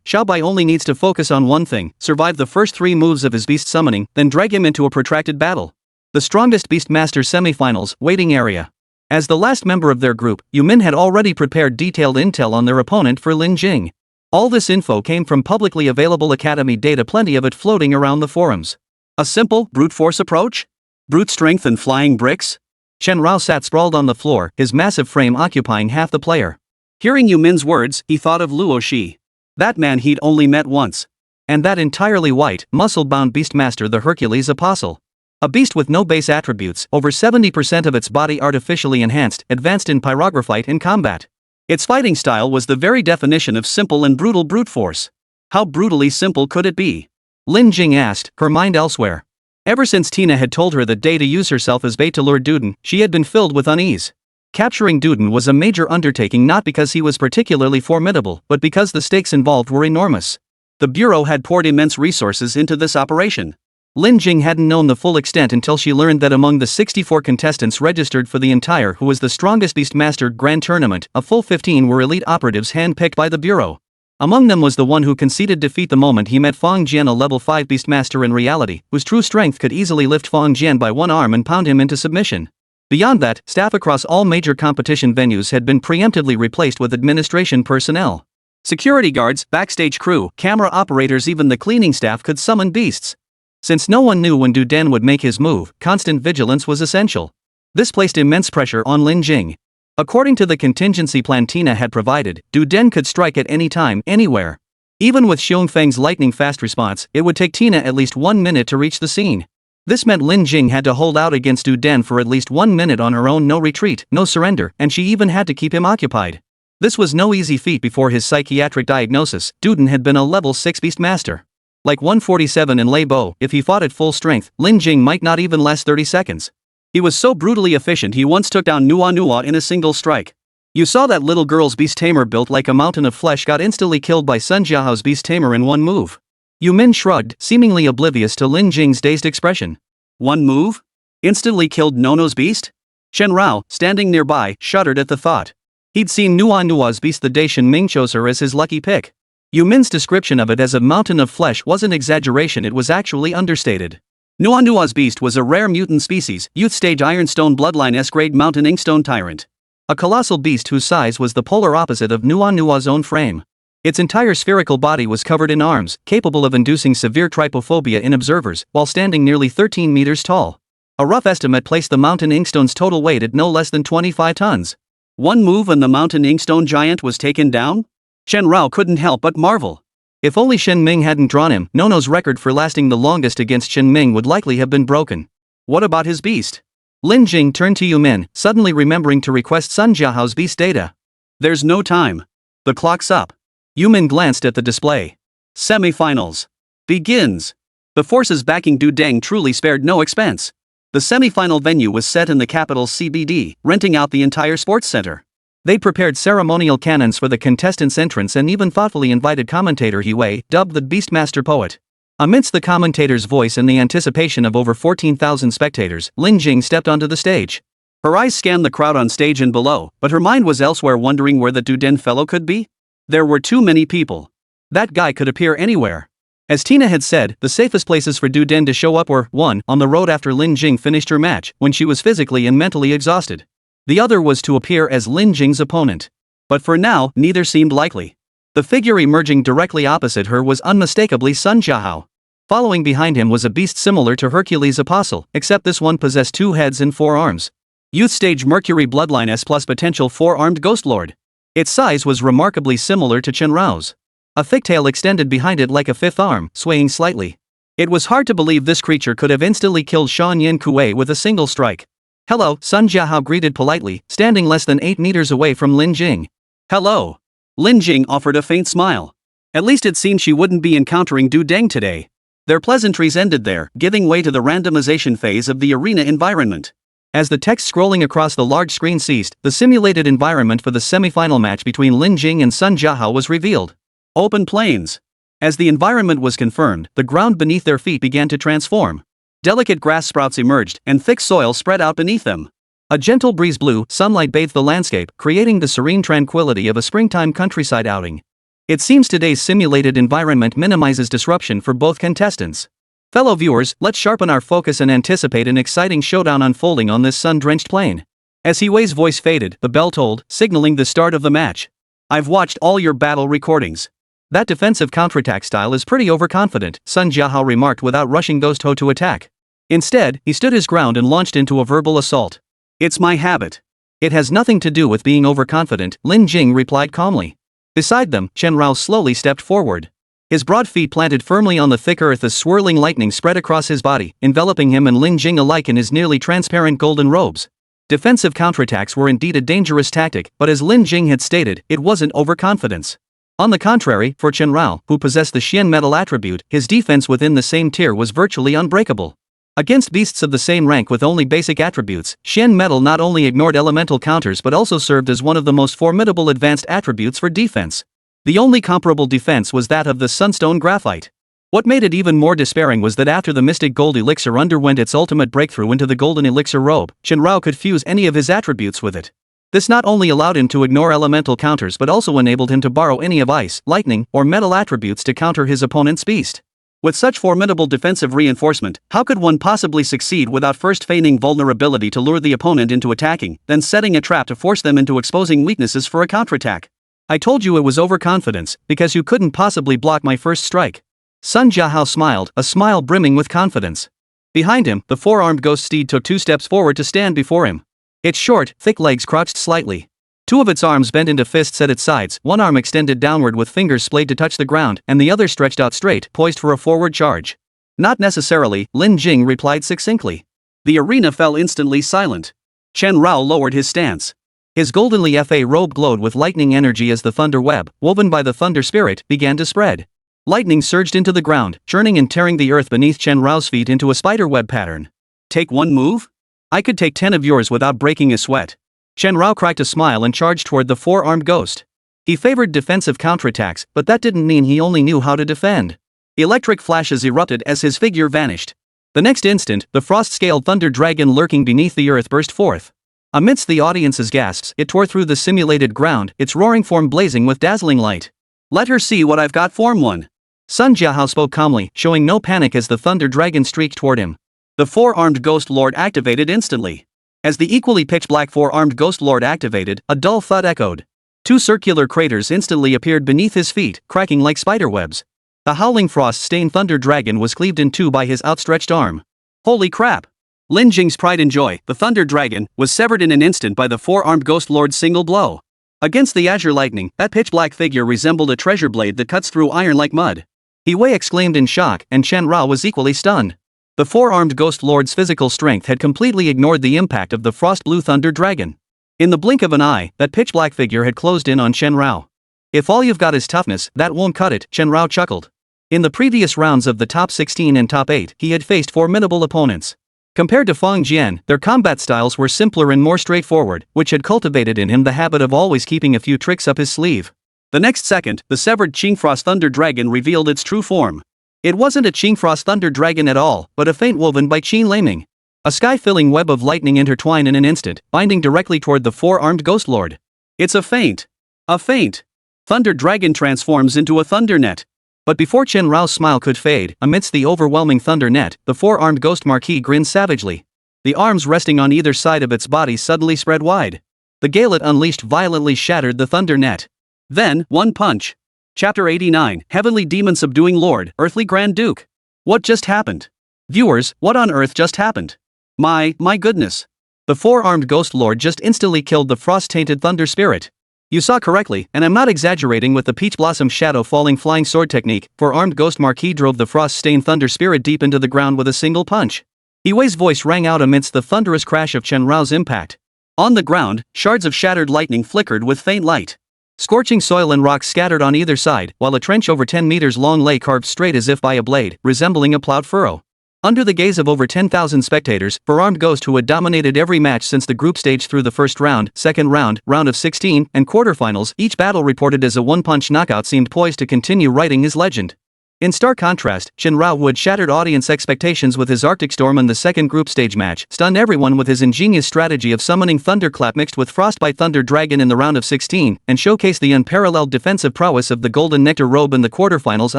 Xiaobai only needs to focus on one thing: survive the first 3 moves of his beast summoning, then drag him into a protracted battle. The strongest Beastmaster semifinals, waiting area. As the last member of their group, Yumin had already prepared detailed intel on their opponent for Lin Jing. All this info came from publicly available academy data, plenty of it floating around the forums. A simple, brute force approach? Brute strength and flying bricks? Chen Rao sat sprawled on the floor, his massive frame occupying half the player. Hearing Yumin's words, he thought of Luo Shi. That man he'd only met once. And that entirely white, muscle-bound Beastmaster, the Hercules Apostle. A beast with no base attributes, over 70% of its body artificially enhanced, advanced in pyrographite in combat. Its fighting style was the very definition of simple and brutal brute force. How brutally simple could it be? Lin Jing asked, her mind elsewhere. Ever since Tina had told her that day to use herself as bait to lure Duden, she had been filled with unease. Capturing Duden was a major undertaking, not because he was particularly formidable, but because the stakes involved were enormous. The Bureau had poured immense resources into this operation. Lin Jing hadn't known the full extent until she learned that among the 64 contestants registered for the entire Who Was the Strongest Beastmaster Grand Tournament, a full 15 were elite operatives hand-picked by the Bureau. Among them was the one who conceded defeat the moment he met Fang Jian, a level 5 Beastmaster in reality, whose true strength could easily lift Fang Jian by one arm and pound him into submission. Beyond that, staff across all major competition venues had been preemptively replaced with administration personnel. Security guards, backstage crew, camera operators, even the cleaning staff could summon beasts. Since no one knew when Duden would make his move, constant vigilance was essential. This placed immense pressure on Lin Jing. According to the contingency plan Tina had provided, Duden could strike at any time, anywhere. Even with Xiongfeng's lightning-fast response, it would take Tina at least 1 minute to reach the scene. This meant Lin Jing had to hold out against Duden for at least 1 minute on her own, no retreat, no surrender, and she even had to keep him occupied. This was no easy feat. Before his psychiatric diagnosis, Duden had been a level 6 Beastmaster. Like 147 in Lei Bo, if he fought at full strength, Lin Jing might not even last 30 seconds. He was so brutally efficient he once took down Nua in a single strike. You saw that little girl's beast tamer built like a mountain of flesh got instantly killed by Sun Jiahao's beast tamer in one move. Yumin shrugged, seemingly oblivious to Lin Jing's dazed expression. One move? Instantly killed Nono's beast? Chen Rao, standing nearby, shuddered at the thought. He'd seen Nua's beast the day Shen Ming chose her as his lucky pick. Yumin's description of it as a mountain of flesh wasn't exaggeration, it was actually understated. Nua's beast was a rare mutant species, youth stage Ironstone bloodline S-grade mountain inkstone tyrant. A colossal beast whose size was the polar opposite of Nua's own frame. Its entire spherical body was covered in arms, capable of inducing severe trypophobia in observers, while standing nearly 13 meters tall. A rough estimate placed the mountain inkstone's total weight at no less than 25 tons. One move and the mountain inkstone giant was taken down? Chen Rao couldn't help but marvel. If only Shen Ming hadn't drawn him, Nono's record for lasting the longest against Shen Ming would likely have been broken. What about his beast? Lin Jing turned to Yumin, suddenly remembering to request Sun Jiahao's beast data. There's no time. The clock's up. Yumin glanced at the display. Semifinals. Begins. The forces backing Dudeng truly spared no expense. The semifinal venue was set in the capital's CBD, renting out the entire sports center. They prepared ceremonial cannons for the contestants' entrance and even thoughtfully invited commentator He Wei, dubbed the Beastmaster Poet. Amidst the commentator's voice and the anticipation of over 14,000 spectators, Lin Jing stepped onto the stage. Her eyes scanned the crowd on stage and below, but her mind was elsewhere, wondering where the Duden fellow could be. There were too many people. That guy could appear anywhere. As Tina had said, the safest places for Duden to show up were, 1, on the road after Lin Jing finished her match, when she was physically and mentally exhausted. The other was to appear as Lin Jing's opponent. But for now, neither seemed likely. The figure emerging directly opposite her was unmistakably Sun Jiahao. Following behind him was a beast similar to Hercules' Apostle, except this one possessed 2 heads and 4 arms. Youth stage Mercury bloodline S plus potential 4-armed Ghost Lord. Its size was remarkably similar to Chen Rao's. A thick tail extended behind it like a 5th arm, swaying slightly. It was hard to believe this creature could have instantly killed Shan Yin Kuei with a single strike. Hello, Sun Jiahao greeted politely, standing less than 8 meters away from Lin Jing. Hello. Lin Jing offered a faint smile. At least it seemed she wouldn't be encountering Dudeng today. Their pleasantries ended there, giving way to the randomization phase of the arena environment. As the text scrolling across the large screen ceased, the simulated environment for the semi-final match between Lin Jing and Sun Jiahao was revealed. Open plains. As the environment was confirmed, the ground beneath their feet began to transform. Delicate grass sprouts emerged, and thick soil spread out beneath them. A gentle breeze blew, sunlight bathed the landscape, creating the serene tranquility of a springtime countryside outing. It seems today's simulated environment minimizes disruption for both contestants. Fellow viewers, let's sharpen our focus and anticipate an exciting showdown unfolding on this sun-drenched plain. As Hiwei's voice faded, the bell tolled, signaling the start of the match. I've watched all your battle recordings. That defensive counterattack style is pretty overconfident, Sun Jiahao remarked without rushing Ghost Ho to attack. Instead, he stood his ground and launched into a verbal assault. It's my habit. It has nothing to do with being overconfident, Lin Jing replied calmly. Beside them, Chen Rao slowly stepped forward. His broad feet planted firmly on the thick earth as swirling lightning spread across his body, enveloping him and Lin Jing alike in his nearly transparent golden robes. Defensive counterattacks were indeed a dangerous tactic, but as Lin Jing had stated, it wasn't overconfidence. On the contrary, for Chen Rao, who possessed the Xian metal attribute, his defense within the same tier was virtually unbreakable. Against beasts of the same rank with only basic attributes, Xian metal not only ignored elemental counters but also served as one of the most formidable advanced attributes for defense. The only comparable defense was that of the Sunstone Graphite. What made it even more despairing was that after the Mystic Gold Elixir underwent its ultimate breakthrough into the Golden Elixir robe, Chen Rao could fuse any of his attributes with it. This not only allowed him to ignore elemental counters but also enabled him to borrow any of ice, lightning, or metal attributes to counter his opponent's beast. With such formidable defensive reinforcement, how could one possibly succeed without first feigning vulnerability to lure the opponent into attacking, then setting a trap to force them into exposing weaknesses for a counterattack? I told you it was overconfidence, because you couldn't possibly block my first strike. Sun Jiahao smiled, a smile brimming with confidence. Behind him, the four-armed ghost steed took 2 steps forward to stand before him. Its short, thick legs crouched slightly. 2 of its arms bent into fists at its sides, one arm extended downward with fingers splayed to touch the ground, and the other stretched out straight, poised for a forward charge. Not necessarily, Lin Jing replied succinctly. The arena fell instantly silent. Chen Rao lowered his stance. His goldenly fa robe glowed with lightning energy as the thunder web, woven by the thunder spirit, began to spread. Lightning surged into the ground, churning and tearing the earth beneath Chen Rao's feet into a spider web pattern. Take one move? I could take 10 of yours without breaking a sweat. Chen Rao cracked a smile and charged toward the four-armed ghost. He favored defensive counterattacks, but that didn't mean he only knew how to defend. Electric flashes erupted as his figure vanished. The next instant, the frost-scaled thunder dragon lurking beneath the earth burst forth. Amidst the audience's gasps, it tore through the simulated ground, its roaring form blazing with dazzling light. Let her see what I've got, Form 1. Sun Jiahao spoke calmly, showing no panic as the thunder dragon streaked toward him. The four-armed ghost lord activated instantly. As the equally pitch-black four-armed ghost lord activated, a dull thud echoed. 2 circular craters instantly appeared beneath his feet, cracking like spiderwebs. The howling frost-stained thunder dragon was cleaved in 2 by his outstretched arm. Holy crap! Lin Jing's pride and joy, the thunder dragon, was severed in an instant by the four-armed ghost lord's single blow. Against the azure lightning, that pitch-black figure resembled a treasure blade that cuts through iron like mud. Hiwei exclaimed in shock, and Chen Rao was equally stunned. The four-armed ghost lord's physical strength had completely ignored the impact of the frost-blue thunder dragon. In the blink of an eye, that pitch-black figure had closed in on Chen Rao. If all you've got is toughness, that won't cut it, Chen Rao chuckled. In the previous rounds of the top 16 and top 8, he had faced formidable opponents. Compared to Fang Jian, their combat styles were simpler and more straightforward, which had cultivated in him the habit of always keeping a few tricks up his sleeve. The next second, the severed Qingfrost Thunder Dragon revealed its true form. It wasn't a Qingfrost Thunder Dragon at all, but a feint woven by Qin Laming. A sky-filling web of lightning intertwined in an instant, binding directly toward the four-armed ghost lord. It's a feint. A feint. Thunder Dragon transforms into a thunder net. But before Chen Rao's smile could fade, amidst the overwhelming thunder net, the four-armed ghost marquis grinned savagely. The arms resting on either side of its body suddenly spread wide. The gale it unleashed violently shattered the thunder net. Then, one punch. Chapter 89, Heavenly Demon Subduing Lord, Earthly Grand Duke. What just happened? Viewers, what on earth just happened? My goodness. The four-armed ghost lord just instantly killed the frost-tainted thunder spirit. You saw correctly, and I'm not exaggerating with the peach blossom shadow falling flying sword technique. Four-armed ghost marquis drove the frost-stained thunder spirit deep into the ground with a single punch. Hiwei's voice rang out amidst the thunderous crash of Chen Rao's impact. On the ground, shards of shattered lightning flickered with faint light. Scorching soil and rocks scattered on either side, while a trench over 10 meters long lay carved straight as if by a blade, resembling a plowed furrow. Under the gaze of over 10,000 spectators, four-armed ghost who had dominated every match since the group stage through the first round, second round, round of 16, and quarterfinals, each battle reported as a one-punch knockout seemed poised to continue writing his legend. In stark contrast, Chen Rao, who had shattered audience expectations with his Arctic Storm in the second group stage match, stunned everyone with his ingenious strategy of summoning Thunderclap mixed with Frostbite Thunder Dragon in the round of 16, and showcased the unparalleled defensive prowess of the Golden Nectar robe in the quarterfinals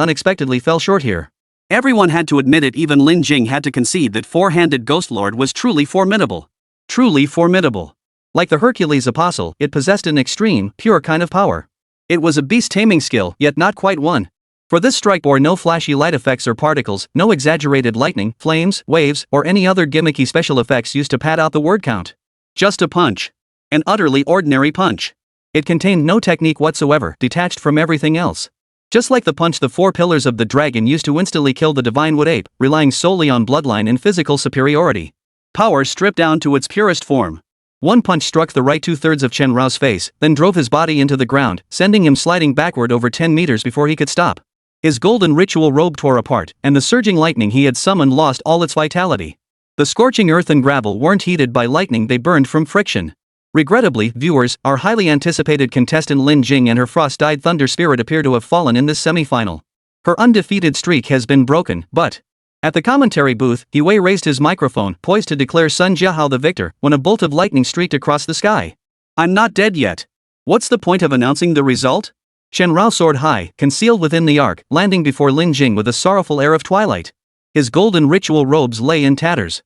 unexpectedly fell short here. Everyone had to admit it, even Lin Jing had to concede that four-handed Ghost Lord was truly formidable. Truly formidable. Like the Hercules apostle, it possessed an extreme, pure kind of power. It was a beast-taming skill, yet not quite one. For this strike bore no flashy light effects or particles, no exaggerated lightning, flames, waves, or any other gimmicky special effects used to pad out the word count. Just a punch. An utterly ordinary punch. It contained no technique whatsoever, detached from everything else. Just like the punch the four pillars of the dragon used to instantly kill the divine wood ape, relying solely on bloodline and physical superiority. Power stripped down to its purest form. One punch struck the right 2/3 of Chen Rao's face, then drove his body into the ground, sending him sliding backward over 10 meters before he could stop. His golden ritual robe tore apart, and the surging lightning he had summoned lost all its vitality. The scorching earth and gravel weren't heated by lightning, they burned from friction. Regrettably, viewers, our highly anticipated contestant Lin Jing and her frost-dyed thunder spirit appear to have fallen in this semi-final. Her undefeated streak has been broken, but... At the commentary booth, Wei raised his microphone, poised to declare Sun Jiahao the victor, when a bolt of lightning streaked across the sky. I'm not dead yet. What's the point of announcing the result? Chen Rao soared high, concealed within the arc, landing before Lin Jing with a sorrowful air of twilight. His golden ritual robes lay in tatters.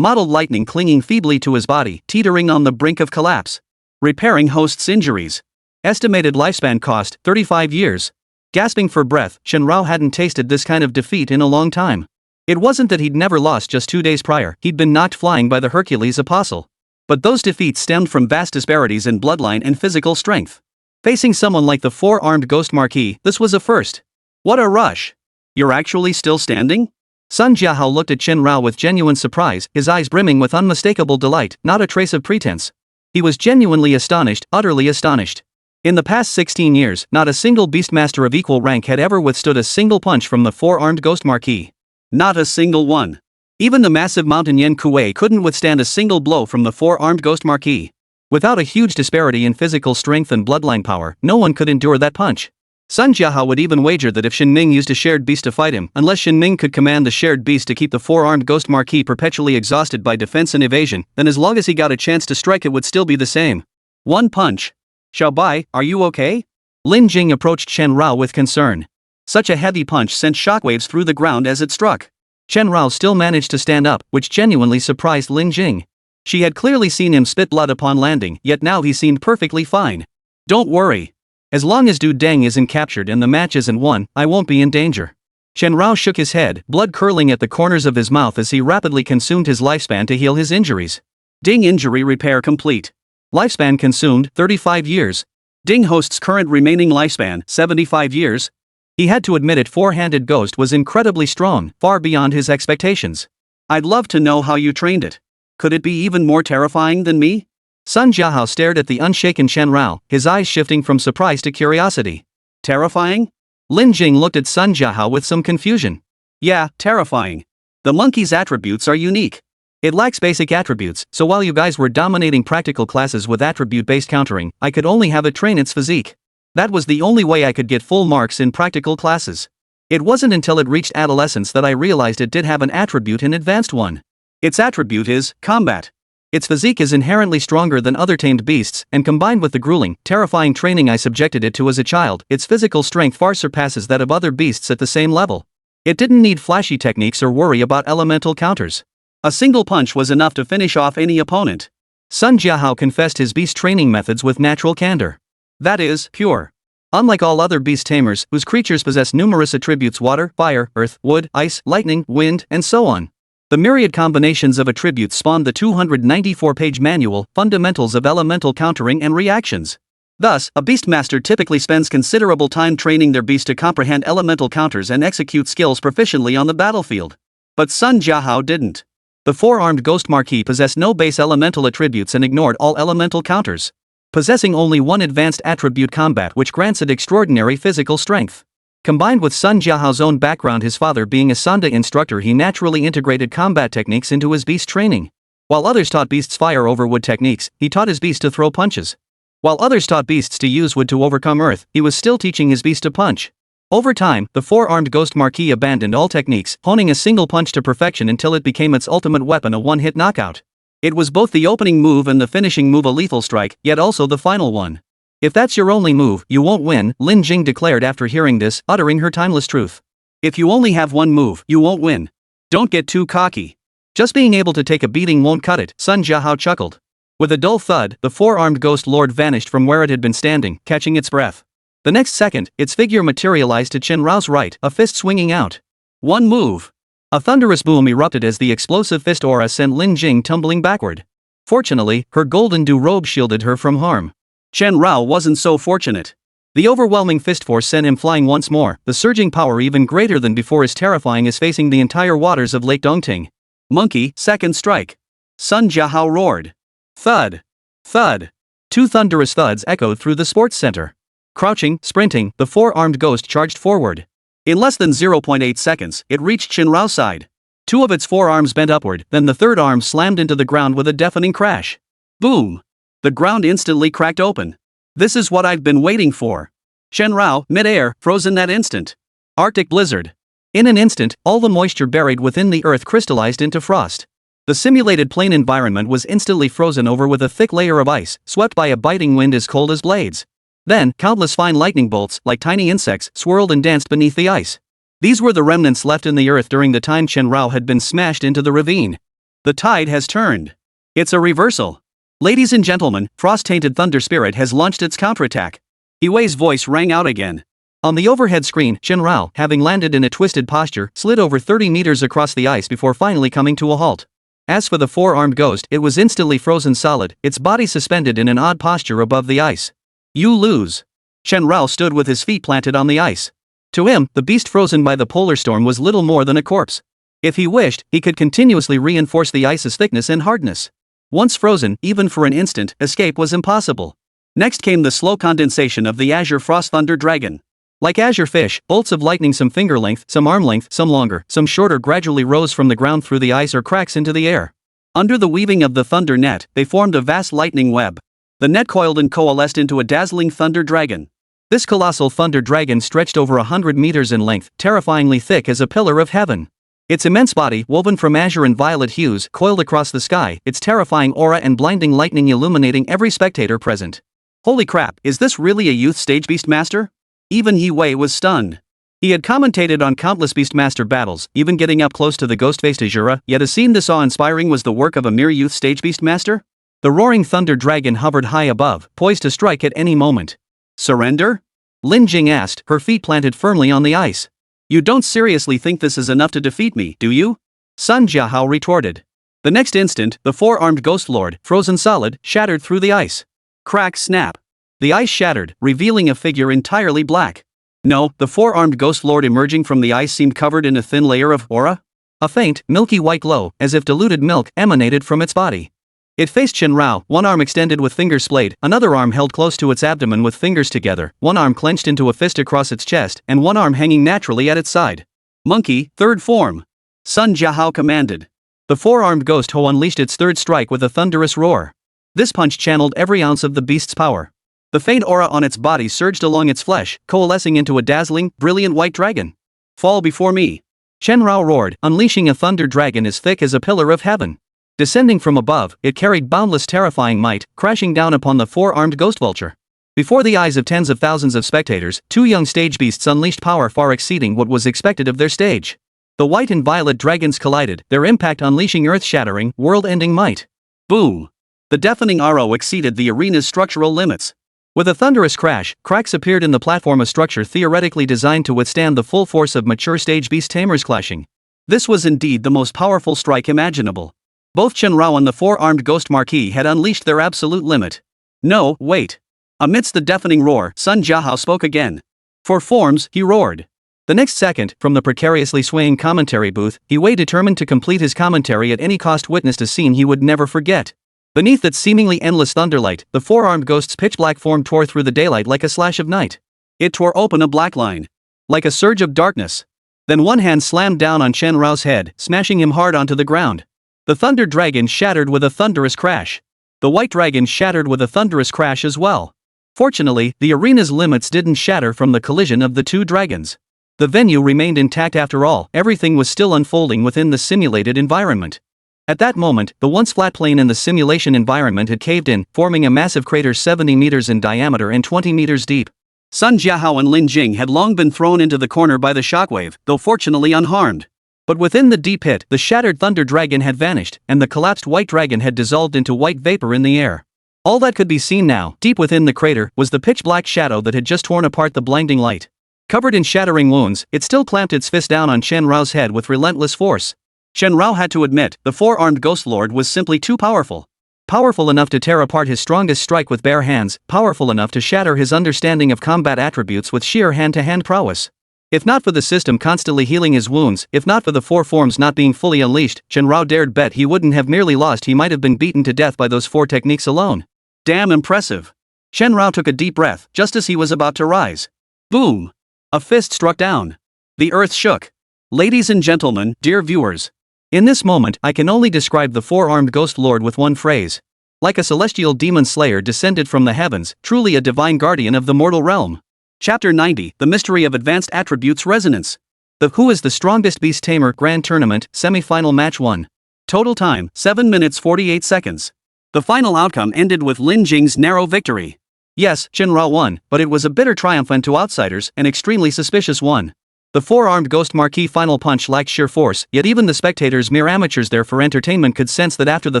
Mottled lightning clinging feebly to his body, teetering on the brink of collapse. Repairing host's injuries. Estimated lifespan cost, 35 years. Gasping for breath, Chen Rao hadn't tasted this kind of defeat in a long time. It wasn't that he'd never lost just 2 days prior, he'd been knocked flying by the Hercules apostle. But those defeats stemmed from vast disparities in bloodline and physical strength. Facing someone like the four-armed Ghost Marquis, this was a first. What a rush! You're actually still standing? Sun Jiahao looked at Chen Rao with genuine surprise, his eyes brimming with unmistakable delight, not a trace of pretense. He was genuinely astonished, utterly astonished. In the past 16 years, not a single beastmaster of equal rank had ever withstood a single punch from the four-armed Ghost Marquis. Not a single one. Even the massive mountain Yen Kuei couldn't withstand a single blow from the four-armed Ghost Marquis. Without a huge disparity in physical strength and bloodline power, no one could endure that punch. Sun Jiahao would even wager that if Shen Ming used a shared beast to fight him, unless Shen Ming could command the shared beast to keep the four-armed Ghost Marquis perpetually exhausted by defense and evasion, then as long as he got a chance to strike it would still be the same. One punch. Xiao Bai, are you okay? Lin Jing approached Chen Rao with concern. Such a heavy punch sent shockwaves through the ground as it struck. Chen Rao still managed to stand up, which genuinely surprised Lin Jing. She had clearly seen him spit blood upon landing, yet now he seemed perfectly fine. Don't worry. As long as Du Deng isn't captured and the match isn't won, I won't be in danger. Chen Rao shook his head, blood curling at the corners of his mouth as he rapidly consumed his lifespan to heal his injuries. Ding injury repair complete. Lifespan consumed, 35 years. Ding host's current remaining lifespan, 75 years. He had to admit it, four-handed ghost was incredibly strong, far beyond his expectations. I'd love to know how you trained it. Could it be even more terrifying than me? Sun Jiahao stared at the unshaken Chen Rao, his eyes shifting from surprise to curiosity. Terrifying? Lin Jing looked at Sun Jiahao with some confusion. Yeah, terrifying. The monkey's attributes are unique. It lacks basic attributes, so while you guys were dominating practical classes with attribute-based countering, I could only have it train its physique. That was the only way I could get full marks in practical classes. It wasn't until it reached adolescence that I realized it did have an attribute, an advanced one. Its attribute is combat. Its physique is inherently stronger than other tamed beasts, and combined with the grueling, terrifying training I subjected it to as a child, its physical strength far surpasses that of other beasts at the same level. It didn't need flashy techniques or worry about elemental counters. A single punch was enough to finish off any opponent. Sun Jiahao confessed his beast training methods with natural candor. That is, pure. Unlike all other beast tamers, whose creatures possess numerous attributes: water, fire, earth, wood, ice, lightning, wind, and so on. The myriad combinations of attributes spawned the 294-page manual, Fundamentals of Elemental Countering and Reactions. Thus, a beastmaster typically spends considerable time training their beast to comprehend elemental counters and execute skills proficiently on the battlefield. But Sun Jiahao didn't. The four-armed Ghost Marquis possessed no base elemental attributes and ignored all elemental counters. Possessing only one advanced attribute, combat, which grants it extraordinary physical strength. Combined with Sun Jiahao's own background, his father being a Sanda instructor, he naturally integrated combat techniques into his beast training. While others taught beasts fire over wood techniques, he taught his beast to throw punches. While others taught beasts to use wood to overcome earth, he was still teaching his beast to punch. Over time, the four-armed Ghost Marquis abandoned all techniques, honing a single punch to perfection until it became its ultimate weapon, a one-hit knockout. It was both the opening move and the finishing move, a lethal strike, yet also the final one. If that's your only move, you won't win, Lin Jing declared after hearing this, uttering her timeless truth. If you only have one move, you won't win. Don't get too cocky. Just being able to take a beating won't cut it, Sun Jiahao chuckled. With a dull thud, the four-armed ghost lord vanished from where it had been standing, catching its breath. The next second, its figure materialized to Chen Rao's right, a fist swinging out. One move. A thunderous boom erupted as the explosive fist aura sent Lin Jing tumbling backward. Fortunately, her golden dew robe shielded her from harm. Chen Rao wasn't so fortunate. The overwhelming fist force sent him flying once more, the surging power even greater than before as terrifying as facing the entire waters of Lake Dongting. Monkey, second strike. Sun Jiahao roared. Thud. Thud. Two thunderous thuds echoed through the sports center. Crouching, sprinting, the four-armed ghost charged forward. In less than 0.8 seconds, it reached Chen Rao's side. Two of its forearms bent upward, then the third arm slammed into the ground with a deafening crash. Boom! The ground instantly cracked open. This is what I've been waiting for. Chen Rao, mid-air, frozen that instant. Arctic blizzard. In an instant, all the moisture buried within the earth crystallized into frost. The simulated plain environment was instantly frozen over with a thick layer of ice, swept by a biting wind as cold as blades. Then, countless fine lightning bolts, like tiny insects, swirled and danced beneath the ice. These were the remnants left in the earth during the time Chen Rao had been smashed into the ravine. The tide has turned. It's a reversal. Ladies and gentlemen, frost-tainted Thunder Spirit has launched its counterattack. Yi Wei's voice rang out again. On the overhead screen, Chen Rao, having landed in a twisted posture, slid over 30 meters across the ice before finally coming to a halt. As for the four-armed ghost, it was instantly frozen solid, its body suspended in an odd posture above the ice. You lose. Chen Rao stood with his feet planted on the ice. To him, the beast frozen by the polar storm was little more than a corpse. If he wished, he could continuously reinforce the ice's thickness and hardness. Once frozen, even for an instant, escape was impossible. Next came the slow condensation of the Azure Frost Thunder Dragon. Like azure fish, bolts of lightning some finger length, some arm length, some longer, some shorter gradually rose from the ground through the ice or cracks into the air. Under the weaving of the thunder net, they formed a vast lightning web. The net coiled and coalesced into a dazzling thunder dragon. This colossal thunder dragon stretched over 100 meters in length, terrifyingly thick as a pillar of heaven. Its immense body, woven from azure and violet hues, coiled across the sky, its terrifying aura and blinding lightning illuminating every spectator present. Holy crap, is this really a youth stage beastmaster? Even Yi Wei was stunned. He had commentated on countless beastmaster battles, even getting up close to the ghost-faced Azura, yet a scene this awe-inspiring was the work of a mere youth stage beastmaster? The roaring thunder dragon hovered high above, poised to strike at any moment. Surrender? Lin Jing asked, her feet planted firmly on the ice. You don't seriously think this is enough to defeat me, do you? Sun Jiahao retorted. The next instant, the four-armed ghost lord, frozen solid, shattered through the ice. Crack snap. The ice shattered, revealing a figure entirely black. No, the four-armed ghost lord emerging from the ice seemed covered in a thin layer of aura. A faint, milky white glow, as if diluted milk, emanated from its body. It faced Chen Rao, one arm extended with fingers splayed, another arm held close to its abdomen with fingers together, one arm clenched into a fist across its chest, and one arm hanging naturally at its side. Monkey, third form. Sun Jiahao commanded. The four-armed ghost Ho unleashed its third strike with a thunderous roar. This punch channeled every ounce of the beast's power. The faint aura on its body surged along its flesh, coalescing into a dazzling, brilliant white dragon. Fall before me. Chen Rao roared, unleashing a thunder dragon as thick as a pillar of heaven. Descending from above, it carried boundless terrifying might, crashing down upon the four-armed ghost vulture. Before the eyes of tens of thousands of spectators, two young stage beasts unleashed power far exceeding what was expected of their stage. The white and violet dragons collided, their impact unleashing earth-shattering, world-ending might. Boom! The deafening arrow exceeded the arena's structural limits. With a thunderous crash, cracks appeared in the platform, a structure theoretically designed to withstand the full force of mature stage beast tamers clashing. This was indeed the most powerful strike imaginable. Both Chen Rao and the four-armed ghost marquis had unleashed their absolute limit. No, wait. Amidst the deafening roar, Sun Jiahao spoke again. For forms, he roared. The next second, from the precariously swaying commentary booth, Yi Wei determined to complete his commentary at any cost witnessed a scene he would never forget. Beneath its seemingly endless thunderlight, the four-armed ghost's pitch-black form tore through the daylight like a slash of night. It tore open a black line. Like a surge of darkness. Then one hand slammed down on Chen Rao's head, smashing him hard onto the ground. The thunder dragon shattered with a thunderous crash. The white dragon shattered with a thunderous crash as well. Fortunately, the arena's limits didn't shatter from the collision of the two dragons. The venue remained intact after all, everything was still unfolding within the simulated environment. At that moment, the once flat plane in the simulation environment had caved in, forming a massive crater 70 meters in diameter and 20 meters deep. Sun Jiahao and Lin Jing had long been thrown into the corner by the shockwave, though fortunately unharmed. But within the deep pit, the shattered thunder dragon had vanished, and the collapsed white dragon had dissolved into white vapor in the air. All that could be seen now, deep within the crater, was the pitch-black shadow that had just torn apart the blinding light. Covered in shattering wounds, it still clamped its fist down on Chen Rao's head with relentless force. Chen Rao had to admit, the four-armed ghost lord was simply too powerful. Powerful enough to tear apart his strongest strike with bare hands, powerful enough to shatter his understanding of combat attributes with sheer hand-to-hand prowess. If not for the system constantly healing his wounds, if not for the four forms not being fully unleashed, Chen Rao dared bet he wouldn't have merely lost, he might have been beaten to death by those four techniques alone. Damn impressive. Chen Rao took a deep breath, just as he was about to rise. Boom! A fist struck down. The earth shook. Ladies and gentlemen, dear viewers. In this moment, I can only describe the four-armed ghost lord with one phrase. Like a celestial demon slayer descended from the heavens, truly a divine guardian of the mortal realm. Chapter 90, The Mystery of Advanced Attributes Resonance. The Who is the Strongest Beast Tamer Grand Tournament, Semi-Final Match 1. Total time, 7 minutes 48 seconds. The final outcome ended with Lin Jing's narrow victory. Yes, Chen Rao won, but it was a bitter triumph and to outsiders, an extremely suspicious one. The four-armed ghost marquee final punch lacked sheer force, yet even the spectators, mere amateurs there for entertainment, could sense that after the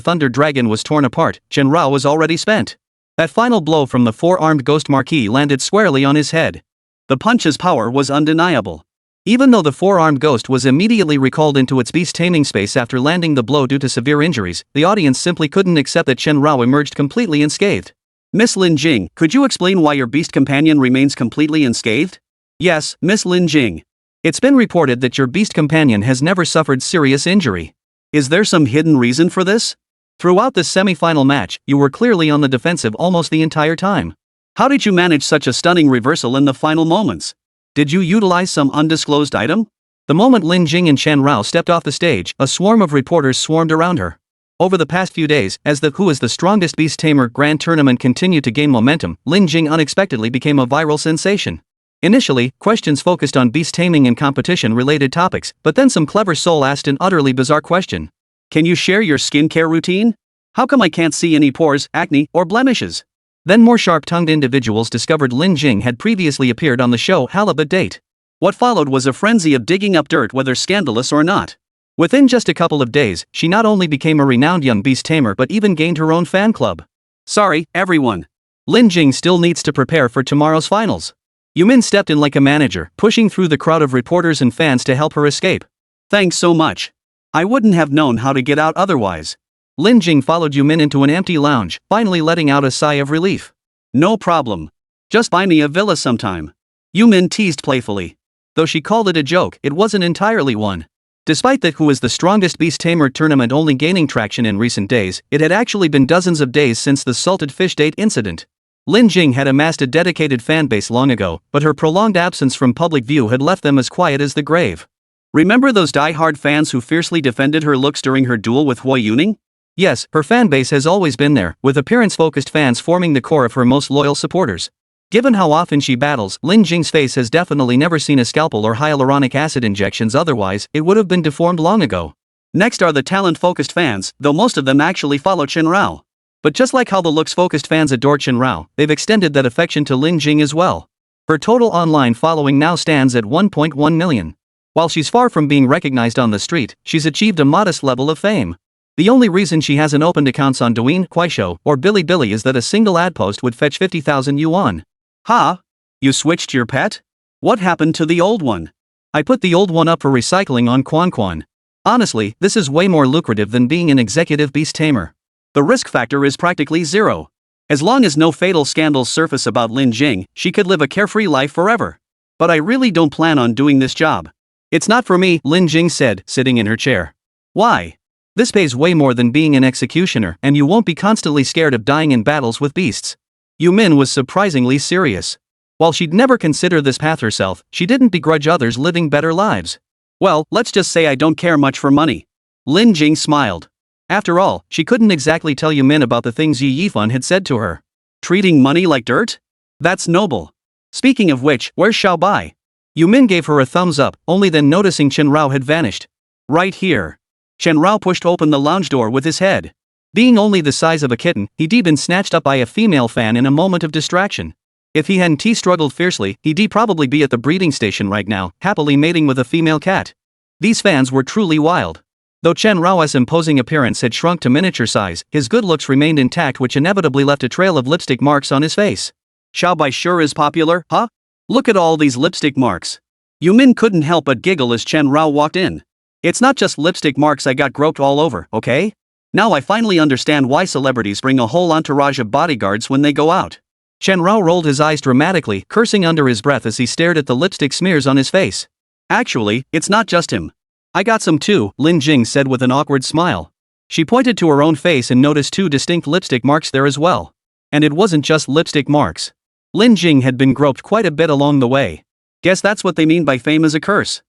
thunder dragon was torn apart, Chen Rao was already spent. That final blow from the four-armed ghost marquee landed squarely on his head. The punch's power was undeniable. Even though the four-armed ghost was immediately recalled into its beast taming space after landing the blow due to severe injuries, the audience simply couldn't accept that Chen Rao emerged completely unscathed. Miss Lin Jing, could you explain why your beast companion remains completely unscathed? Yes, Miss Lin Jing. It's been reported that your beast companion has never suffered serious injury. Is there some hidden reason for this? Throughout this semi-final match, you were clearly on the defensive almost the entire time. How did you manage such a stunning reversal in the final moments? Did you utilize some undisclosed item? The moment Lin Jing and Chen Rao stepped off the stage, a swarm of reporters swarmed around her. Over the past few days, as the Who is the Strongest Beast Tamer Grand Tournament continued to gain momentum, Lin Jing unexpectedly became a viral sensation. Initially, questions focused on beast taming and competition-related topics, but then some clever soul asked an utterly bizarre question. Can you share your skincare routine? How come I can't see any pores, acne, or blemishes? Then more sharp-tongued individuals discovered Lin Jing had previously appeared on the show Halibut Date. What followed was a frenzy of digging up dirt, whether scandalous or not. Within just a couple of days, she not only became a renowned young beast tamer but even gained her own fan club. Sorry, everyone. Lin Jing still needs to prepare for tomorrow's finals. Yumin stepped in like a manager, pushing through the crowd of reporters and fans to help her escape. Thanks so much. I wouldn't have known how to get out otherwise. Lin Jing followed Yumin into an empty lounge, finally letting out a sigh of relief. No problem. Just buy me a villa sometime. Yumin teased playfully. Though she called it a joke, it wasn't entirely one. Despite the Who is the Strongest Beast Tamer tournament only gaining traction in recent days, it had actually been dozens of days since the salted fish date incident. Lin Jing had amassed a dedicated fanbase long ago, but her prolonged absence from public view had left them as quiet as the grave. Remember those die-hard fans who fiercely defended her looks during her duel with Hui Yuning? Yes, her fanbase has always been there, with appearance-focused fans forming the core of her most loyal supporters. Given how often she battles, Lin Jing's face has definitely never seen a scalpel or hyaluronic acid injections, otherwise, it would have been deformed long ago. Next are the talent-focused fans, though most of them actually follow Chen Rao. But just like how the looks-focused fans adore Chen Rao, they've extended that affection to Lin Jing as well. Her total online following now stands at 1.1 million. While she's far from being recognized on the street, she's achieved a modest level of fame. The only reason she hasn't opened accounts on Douyin, Kuaishou, or Bilibili is that a single ad post would fetch 50,000 yuan. Ha! You switched your pet? What happened to the old one? I put the old one up for recycling on Quanquan. Honestly, this is way more lucrative than being an executive beast tamer. The risk factor is practically zero. As long as no fatal scandals surface about Lin Jing, she could live a carefree life forever. But I really don't plan on doing this job. It's not for me, Lin Jing said, sitting in her chair. Why? This pays way more than being an executioner, and you won't be constantly scared of dying in battles with beasts. Yumin was surprisingly serious. While she'd never consider this path herself, she didn't begrudge others living better lives. Well, let's just say I don't care much for money. Lin Jing smiled. After all, she couldn't exactly tell Yumin about the things Yi Yifan had said to her. Treating money like dirt? That's noble. Speaking of which, where's Xiao Bai? Yumin gave her a thumbs up, only then noticing Chen Rao had vanished. Right here. Chen Rao pushed open the lounge door with his head. Being only the size of a kitten, he'd been snatched up by a female fan in a moment of distraction. If he hadn't struggled fiercely, he'd probably be at the breeding station right now, happily mating with a female cat. These fans were truly wild. Though Chen Rao's imposing appearance had shrunk to miniature size, his good looks remained intact, which inevitably left a trail of lipstick marks on his face. Xiaobai sure is popular, huh? Look at all these lipstick marks. Yumin couldn't help but giggle as Chen Rao walked in. It's not just lipstick marks I got groped all over, okay? Now I finally understand why celebrities bring a whole entourage of bodyguards when they go out. Chen Rao rolled his eyes dramatically, cursing under his breath as he stared at the lipstick smears on his face. Actually, it's not just him. I got some too, Lin Jing said with an awkward smile. She pointed to her own face and noticed 2 distinct lipstick marks there as well. And it wasn't just lipstick marks. Lin Jing had been groped quite a bit along the way. Guess that's what they mean by fame is a curse.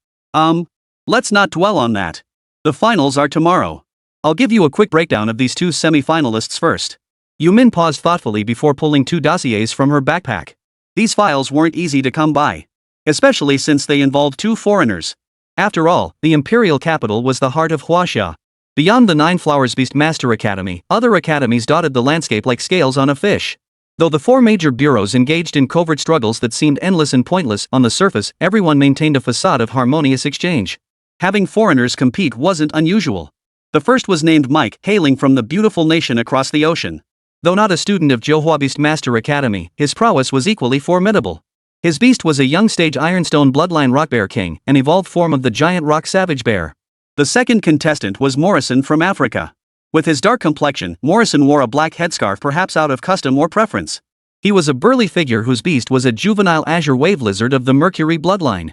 Let's not dwell on that. The finals are tomorrow. I'll give you a quick breakdown of these 2 semi-finalists first. Yumin paused thoughtfully before pulling 2 dossiers from her backpack. These files weren't easy to come by. Especially since they involved 2 foreigners. After all, the imperial capital was the heart of Huaxia. Beyond the 9 Flowers Beast Master Academy, other academies dotted the landscape like scales on a fish. Though the 4 major bureaus engaged in covert struggles that seemed endless and pointless, on the surface, everyone maintained a facade of harmonious exchange. Having foreigners compete wasn't unusual. The first was named Mike, hailing from the beautiful nation across the ocean. Though not a student of Johua Beast Master Academy, his prowess was equally formidable. His beast was a young stage Ironstone bloodline rock bear king, an evolved form of the giant rock savage bear. The second contestant was Morrison from Africa. With his dark complexion, Morrison wore a black headscarf, perhaps out of custom or preference. He was a burly figure whose beast was a juvenile azure wave lizard of the Mercury bloodline.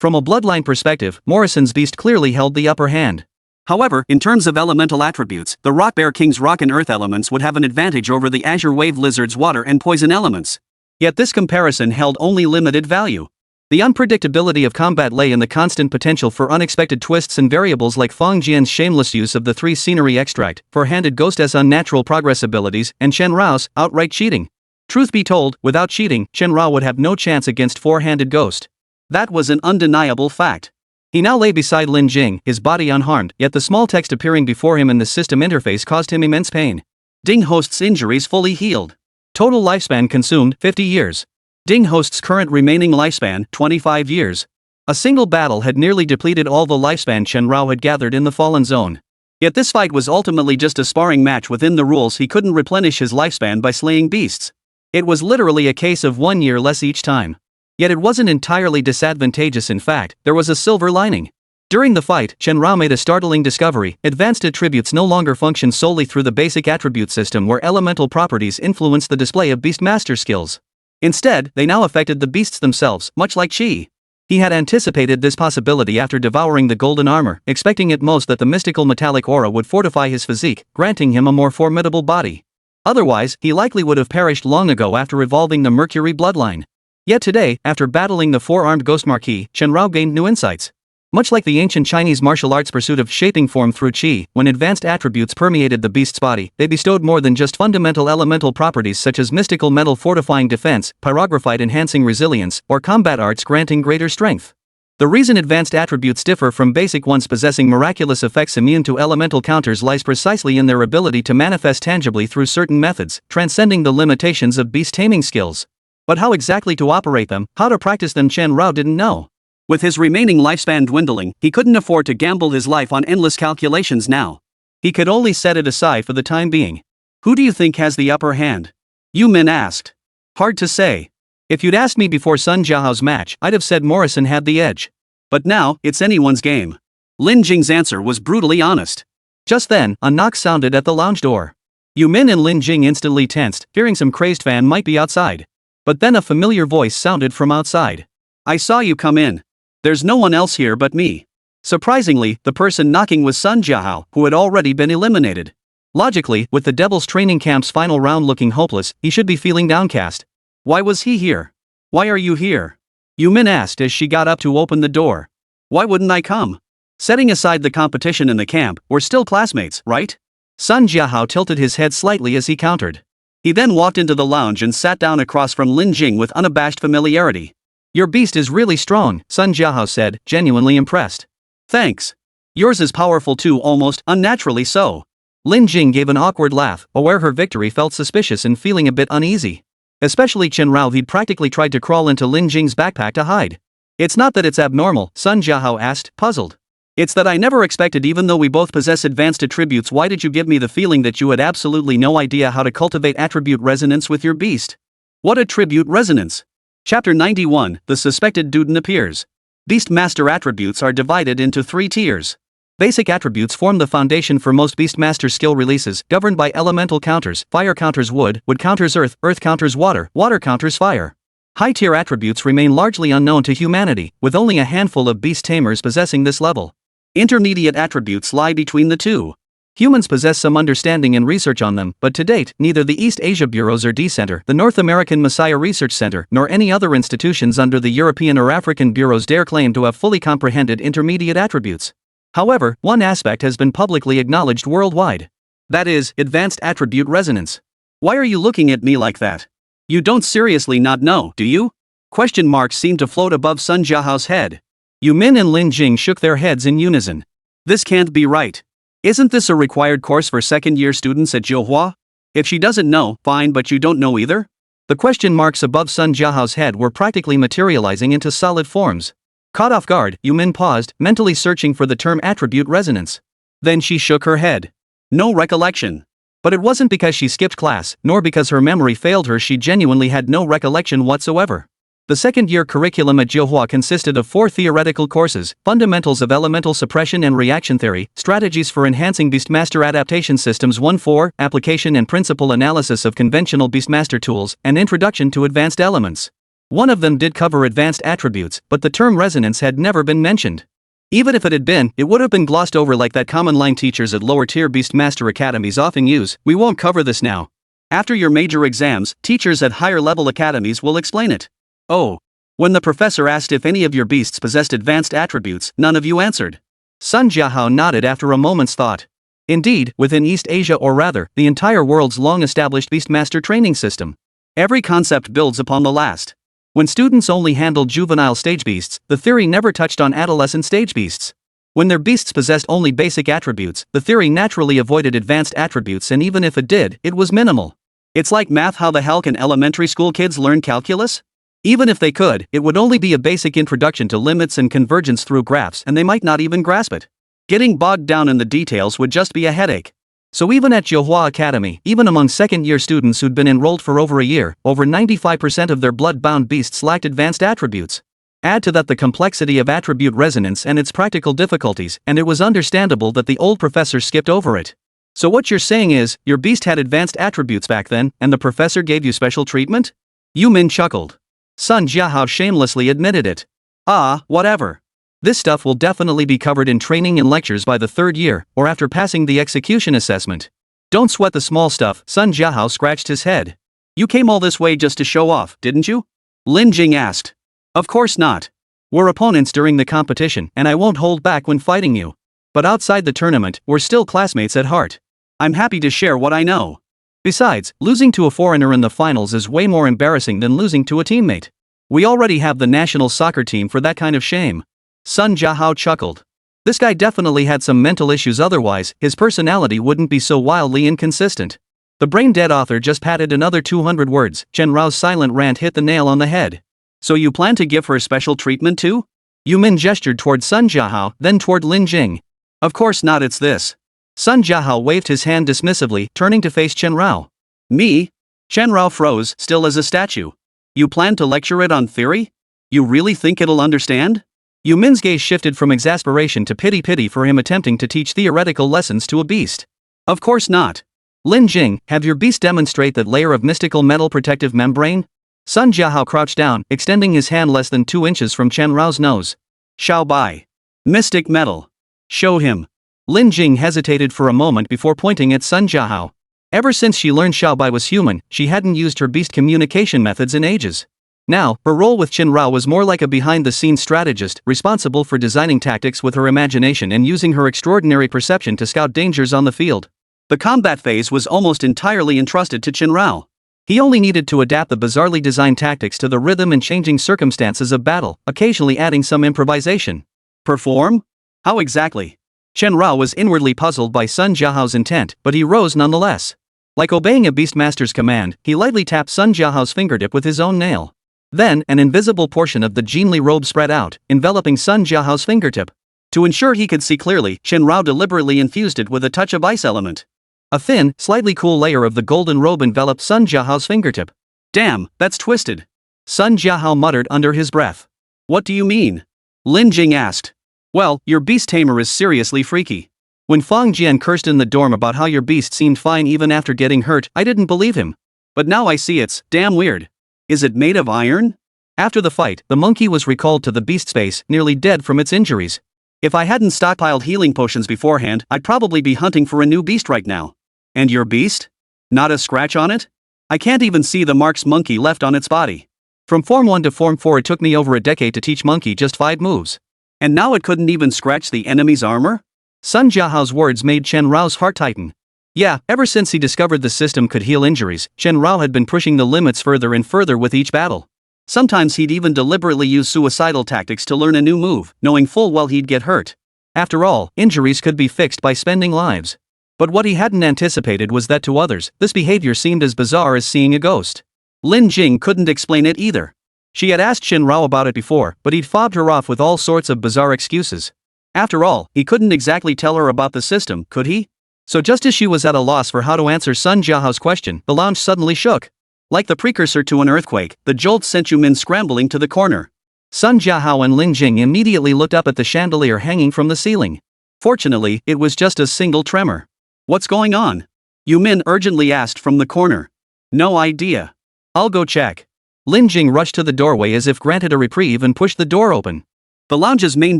From a bloodline perspective, Morrison's beast clearly held the upper hand. However, in terms of elemental attributes, the Rock Bear King's rock and earth elements would have an advantage over the Azure Wave Lizard's water and poison elements. Yet this comparison held only limited value. The unpredictability of combat lay in the constant potential for unexpected twists and variables, like Fang Jian's shameless use of the 3 scenery extract, four-handed ghost as unnatural progress abilities, and Chen Rao's outright cheating. Truth be told, without cheating, Chen Rao would have no chance against four-handed ghost. That was an undeniable fact. He now lay beside Lin Jing, his body unharmed, yet the small text appearing before him in the system interface caused him immense pain. Ding Host's injuries fully healed. Total lifespan consumed, 50 years. Ding Host's current remaining lifespan, 25 years. A single battle had nearly depleted all the lifespan Chen Rao had gathered in the Fallen Zone. Yet this fight was ultimately just a sparring match within the rules. He couldn't replenish his lifespan by slaying beasts. It was literally a case of 1 year less each time. Yet it wasn't entirely disadvantageous. In fact, there was a silver lining. During the fight, Chen Rao made a startling discovery: advanced attributes no longer function solely through the basic attribute system where elemental properties influence the display of Beastmaster skills. Instead, they now affected the beasts themselves, much like Qi. He had anticipated this possibility after devouring the golden armor, expecting at most that the mystical metallic aura would fortify his physique, granting him a more formidable body. Otherwise, he likely would have perished long ago after evolving the Mercury bloodline. Yet today, after battling the four-armed Ghost Marquis, Chen Rao gained new insights. Much like the ancient Chinese martial arts pursuit of shaping form through qi, when advanced attributes permeated the beast's body, they bestowed more than just fundamental elemental properties such as mystical metal fortifying defense, pyrographite enhancing resilience, or combat arts granting greater strength. The reason advanced attributes differ from basic ones possessing miraculous effects immune to elemental counters lies precisely in their ability to manifest tangibly through certain methods, transcending the limitations of beast taming skills. But how exactly to operate them, how to practice them, Chen Rao didn't know. With his remaining lifespan dwindling, he couldn't afford to gamble his life on endless calculations now. He could only set it aside for the time being. Who do you think has the upper hand? Yu Min asked. Hard to say. If you'd asked me before Sun Jiao's match, I'd have said Morrison had the edge. But now, it's anyone's game. Lin Jing's answer was brutally honest. Just then, a knock sounded at the lounge door. Yu Min and Lin Jing instantly tensed, fearing some crazed fan might be outside. But then a familiar voice sounded from outside. I saw you come in. There's no one else here but me. Surprisingly, the person knocking was Sun Jiao, who had already been eliminated. Logically, with the Devil's Training Camp's final round looking hopeless, he should be feeling downcast. Why was he here? Why are you here? Yu Min asked as she got up to open the door. Why wouldn't I come? Setting aside the competition in the camp, we're still classmates, right? Sun Jiao tilted his head slightly as he countered. He then walked into the lounge and sat down across from Lin Jing with unabashed familiarity. Your beast is really strong, Sun Jiao said, genuinely impressed. Thanks. Yours is powerful too, almost unnaturally so. Lin Jing gave an awkward laugh, aware her victory felt suspicious and feeling a bit uneasy. Especially Chen Rao, he'd practically tried to crawl into Lin Jing's backpack to hide. It's not that it's abnormal, Sun Jiahao asked, puzzled. It's that I never expected, even though we both possess advanced attributes, why did you give me the feeling that you had absolutely no idea how to cultivate attribute resonance with your beast? What attribute resonance? Chapter 91, The Suspected Duden appears. Beastmaster attributes are divided into 3 tiers. Basic attributes form the foundation for most Beastmaster skill releases, governed by elemental counters. Fire counters wood, wood counters earth, earth counters water, water counters fire. High-tier attributes remain largely unknown to humanity, with only a handful of beast tamers possessing this level. Intermediate attributes lie between the two. Humans possess some understanding and research on them, but to date, neither the East Asia Bureaus or D-Center, the North American Messiah Research Center, nor any other institutions under the European or African bureaus dare claim to have fully comprehended intermediate attributes. However, one aspect has been publicly acknowledged worldwide. That is, advanced attribute resonance. Why are you looking at me like that? You don't seriously not know, do you? Question marks seemed to float above Sun Jiahao's head. Yu Min and Lin Jing shook their heads in unison. This can't be right. Isn't this a required course for second-year students at Zhouhua? If she doesn't know, fine, but you don't know either? The question marks above Sun Jiahao's head were practically materializing into solid forms. Caught off guard, Yu Min paused, mentally searching for the term attribute resonance. Then she shook her head. No recollection. But it wasn't because she skipped class, nor because her memory failed her. She genuinely had no recollection whatsoever. The second-year curriculum at Zhouhua consisted of 4 theoretical courses: Fundamentals of Elemental Suppression and Reaction Theory, Strategies for Enhancing Beastmaster Adaptation Systems 1-4, Application and Principal Analysis of Conventional Beastmaster Tools, and Introduction to Advanced Elements. One of them did cover advanced attributes, but the term resonance had never been mentioned. Even if it had been, it would have been glossed over like that common line teachers at lower-tier Beastmaster academies often use. We won't cover this now. After your major exams, teachers at higher-level academies will explain it. Oh. When the professor asked if any of your beasts possessed advanced attributes, none of you answered. Sun Jiahao nodded after a moment's thought. Indeed, within East Asia, or rather, the entire world's long-established Beastmaster training system, every concept builds upon the last. When students only handled juvenile stage beasts, the theory never touched on adolescent stage beasts. When their beasts possessed only basic attributes, the theory naturally avoided advanced attributes, and even if it did, it was minimal. It's like math. How the hell can elementary school kids learn calculus? Even if they could, it would only be a basic introduction to limits and convergence through graphs, and they might not even grasp it. Getting bogged down in the details would just be a headache. So even at Zhouhua Academy, even among second-year students who'd been enrolled for over a year, over 95% of their blood-bound beasts lacked advanced attributes. Add to that the complexity of attribute resonance and its practical difficulties, and it was understandable that the old professor skipped over it. So what you're saying is, your beast had advanced attributes back then, and the professor gave you special treatment? Yu Min chuckled. Sun Jiahao shamelessly admitted it. Ah, whatever. This stuff will definitely be covered in training and lectures by the 3rd year, or after passing the execution assessment. Don't sweat the small stuff. Sun Jiahao scratched his head. You came all this way just to show off, didn't you? Lin Jing asked. Of course not. We're opponents during the competition, and I won't hold back when fighting you. But outside the tournament, we're still classmates at heart. I'm happy to share what I know. Besides, losing to a foreigner in the finals is way more embarrassing than losing to a teammate. We already have the national soccer team for that kind of shame. Sun Jiahao chuckled. This guy definitely had some mental issues, otherwise, his personality wouldn't be so wildly inconsistent. The brain-dead author just padded another 200 words. Chen Rao's silent rant hit the nail on the head. So you plan to give her special treatment too? Yu Min gestured toward Sun Jiahao, then toward Lin Jing. Of course not, it's this. Sun Jiahao waved his hand dismissively, turning to face Chen Rao. Me? Chen Rao froze, still as a statue. You plan to lecture it on theory? You really think it'll understand? Yu Min's gaze shifted from exasperation to pity for him attempting to teach theoretical lessons to a beast. Of course not. Lin Jing, have your beast demonstrate that layer of mystical metal protective membrane? Sun Jiahao crouched down, extending his hand less than 2 inches from Chen Rao's nose. Xiao Bai. Mystic metal. Show him. Lin Jing hesitated for a moment before pointing at Sun Jiahao. Ever since she learned Xiao Bai was human, she hadn't used her beast communication methods in ages. Now, her role with Chen Rao was more like a behind-the-scenes strategist, responsible for designing tactics with her imagination and using her extraordinary perception to scout dangers on the field. The combat phase was almost entirely entrusted to Chen Rao. He only needed to adapt the bizarrely designed tactics to the rhythm and changing circumstances of battle, occasionally adding some improvisation. Perform? How exactly? Chen Rao was inwardly puzzled by Sun Jiahao's intent, but he rose nonetheless. Like obeying a beastmaster's command, he lightly tapped Sun Jiahao's fingertip with his own nail. Then, an invisible portion of the Jinli robe spread out, enveloping Sun Jiahao's fingertip. To ensure he could see clearly, Chen Rao deliberately infused it with a touch of ice element. A thin, slightly cool layer of the golden robe enveloped Sun Jiahao's fingertip. Damn, that's twisted. Sun Jiahao muttered under his breath. What do you mean? Lin Jing asked. Well, your beast tamer is seriously freaky. When Fang Jian cursed in the dorm about how your beast seemed fine even after getting hurt, I didn't believe him. But now I see it's damn weird. Is it made of iron? After the fight, the monkey was recalled to the beast space, nearly dead from its injuries. If I hadn't stockpiled healing potions beforehand, I'd probably be hunting for a new beast right now. And your beast? Not a scratch on it? I can't even see the marks monkey left on its body. From Form 1 to Form 4 it took me over a decade to teach monkey just 5 moves. And now it couldn't even scratch the enemy's armor? Sun Jiahao's words made Chen Rao's heart tighten. Yeah, ever since he discovered the system could heal injuries, Chen Rao had been pushing the limits further and further with each battle. Sometimes he'd even deliberately use suicidal tactics to learn a new move, knowing full well he'd get hurt. After all, injuries could be fixed by spending lives. But what he hadn't anticipated was that to others, this behavior seemed as bizarre as seeing a ghost. Lin Jing couldn't explain it either. She had asked Chen Rao about it before, but he'd fobbed her off with all sorts of bizarre excuses. After all, he couldn't exactly tell her about the system, could he? So just as she was at a loss for how to answer Sun Jiahao's question, the lounge suddenly shook. Like the precursor to an earthquake, the jolt sent Yumin scrambling to the corner. Sun Jiahao and Lin Jing immediately looked up at the chandelier hanging from the ceiling. Fortunately, it was just a single tremor. What's going on? Yumin urgently asked from the corner. No idea. I'll go check. Lin Jing rushed to the doorway as if granted a reprieve and pushed the door open. The lounge's main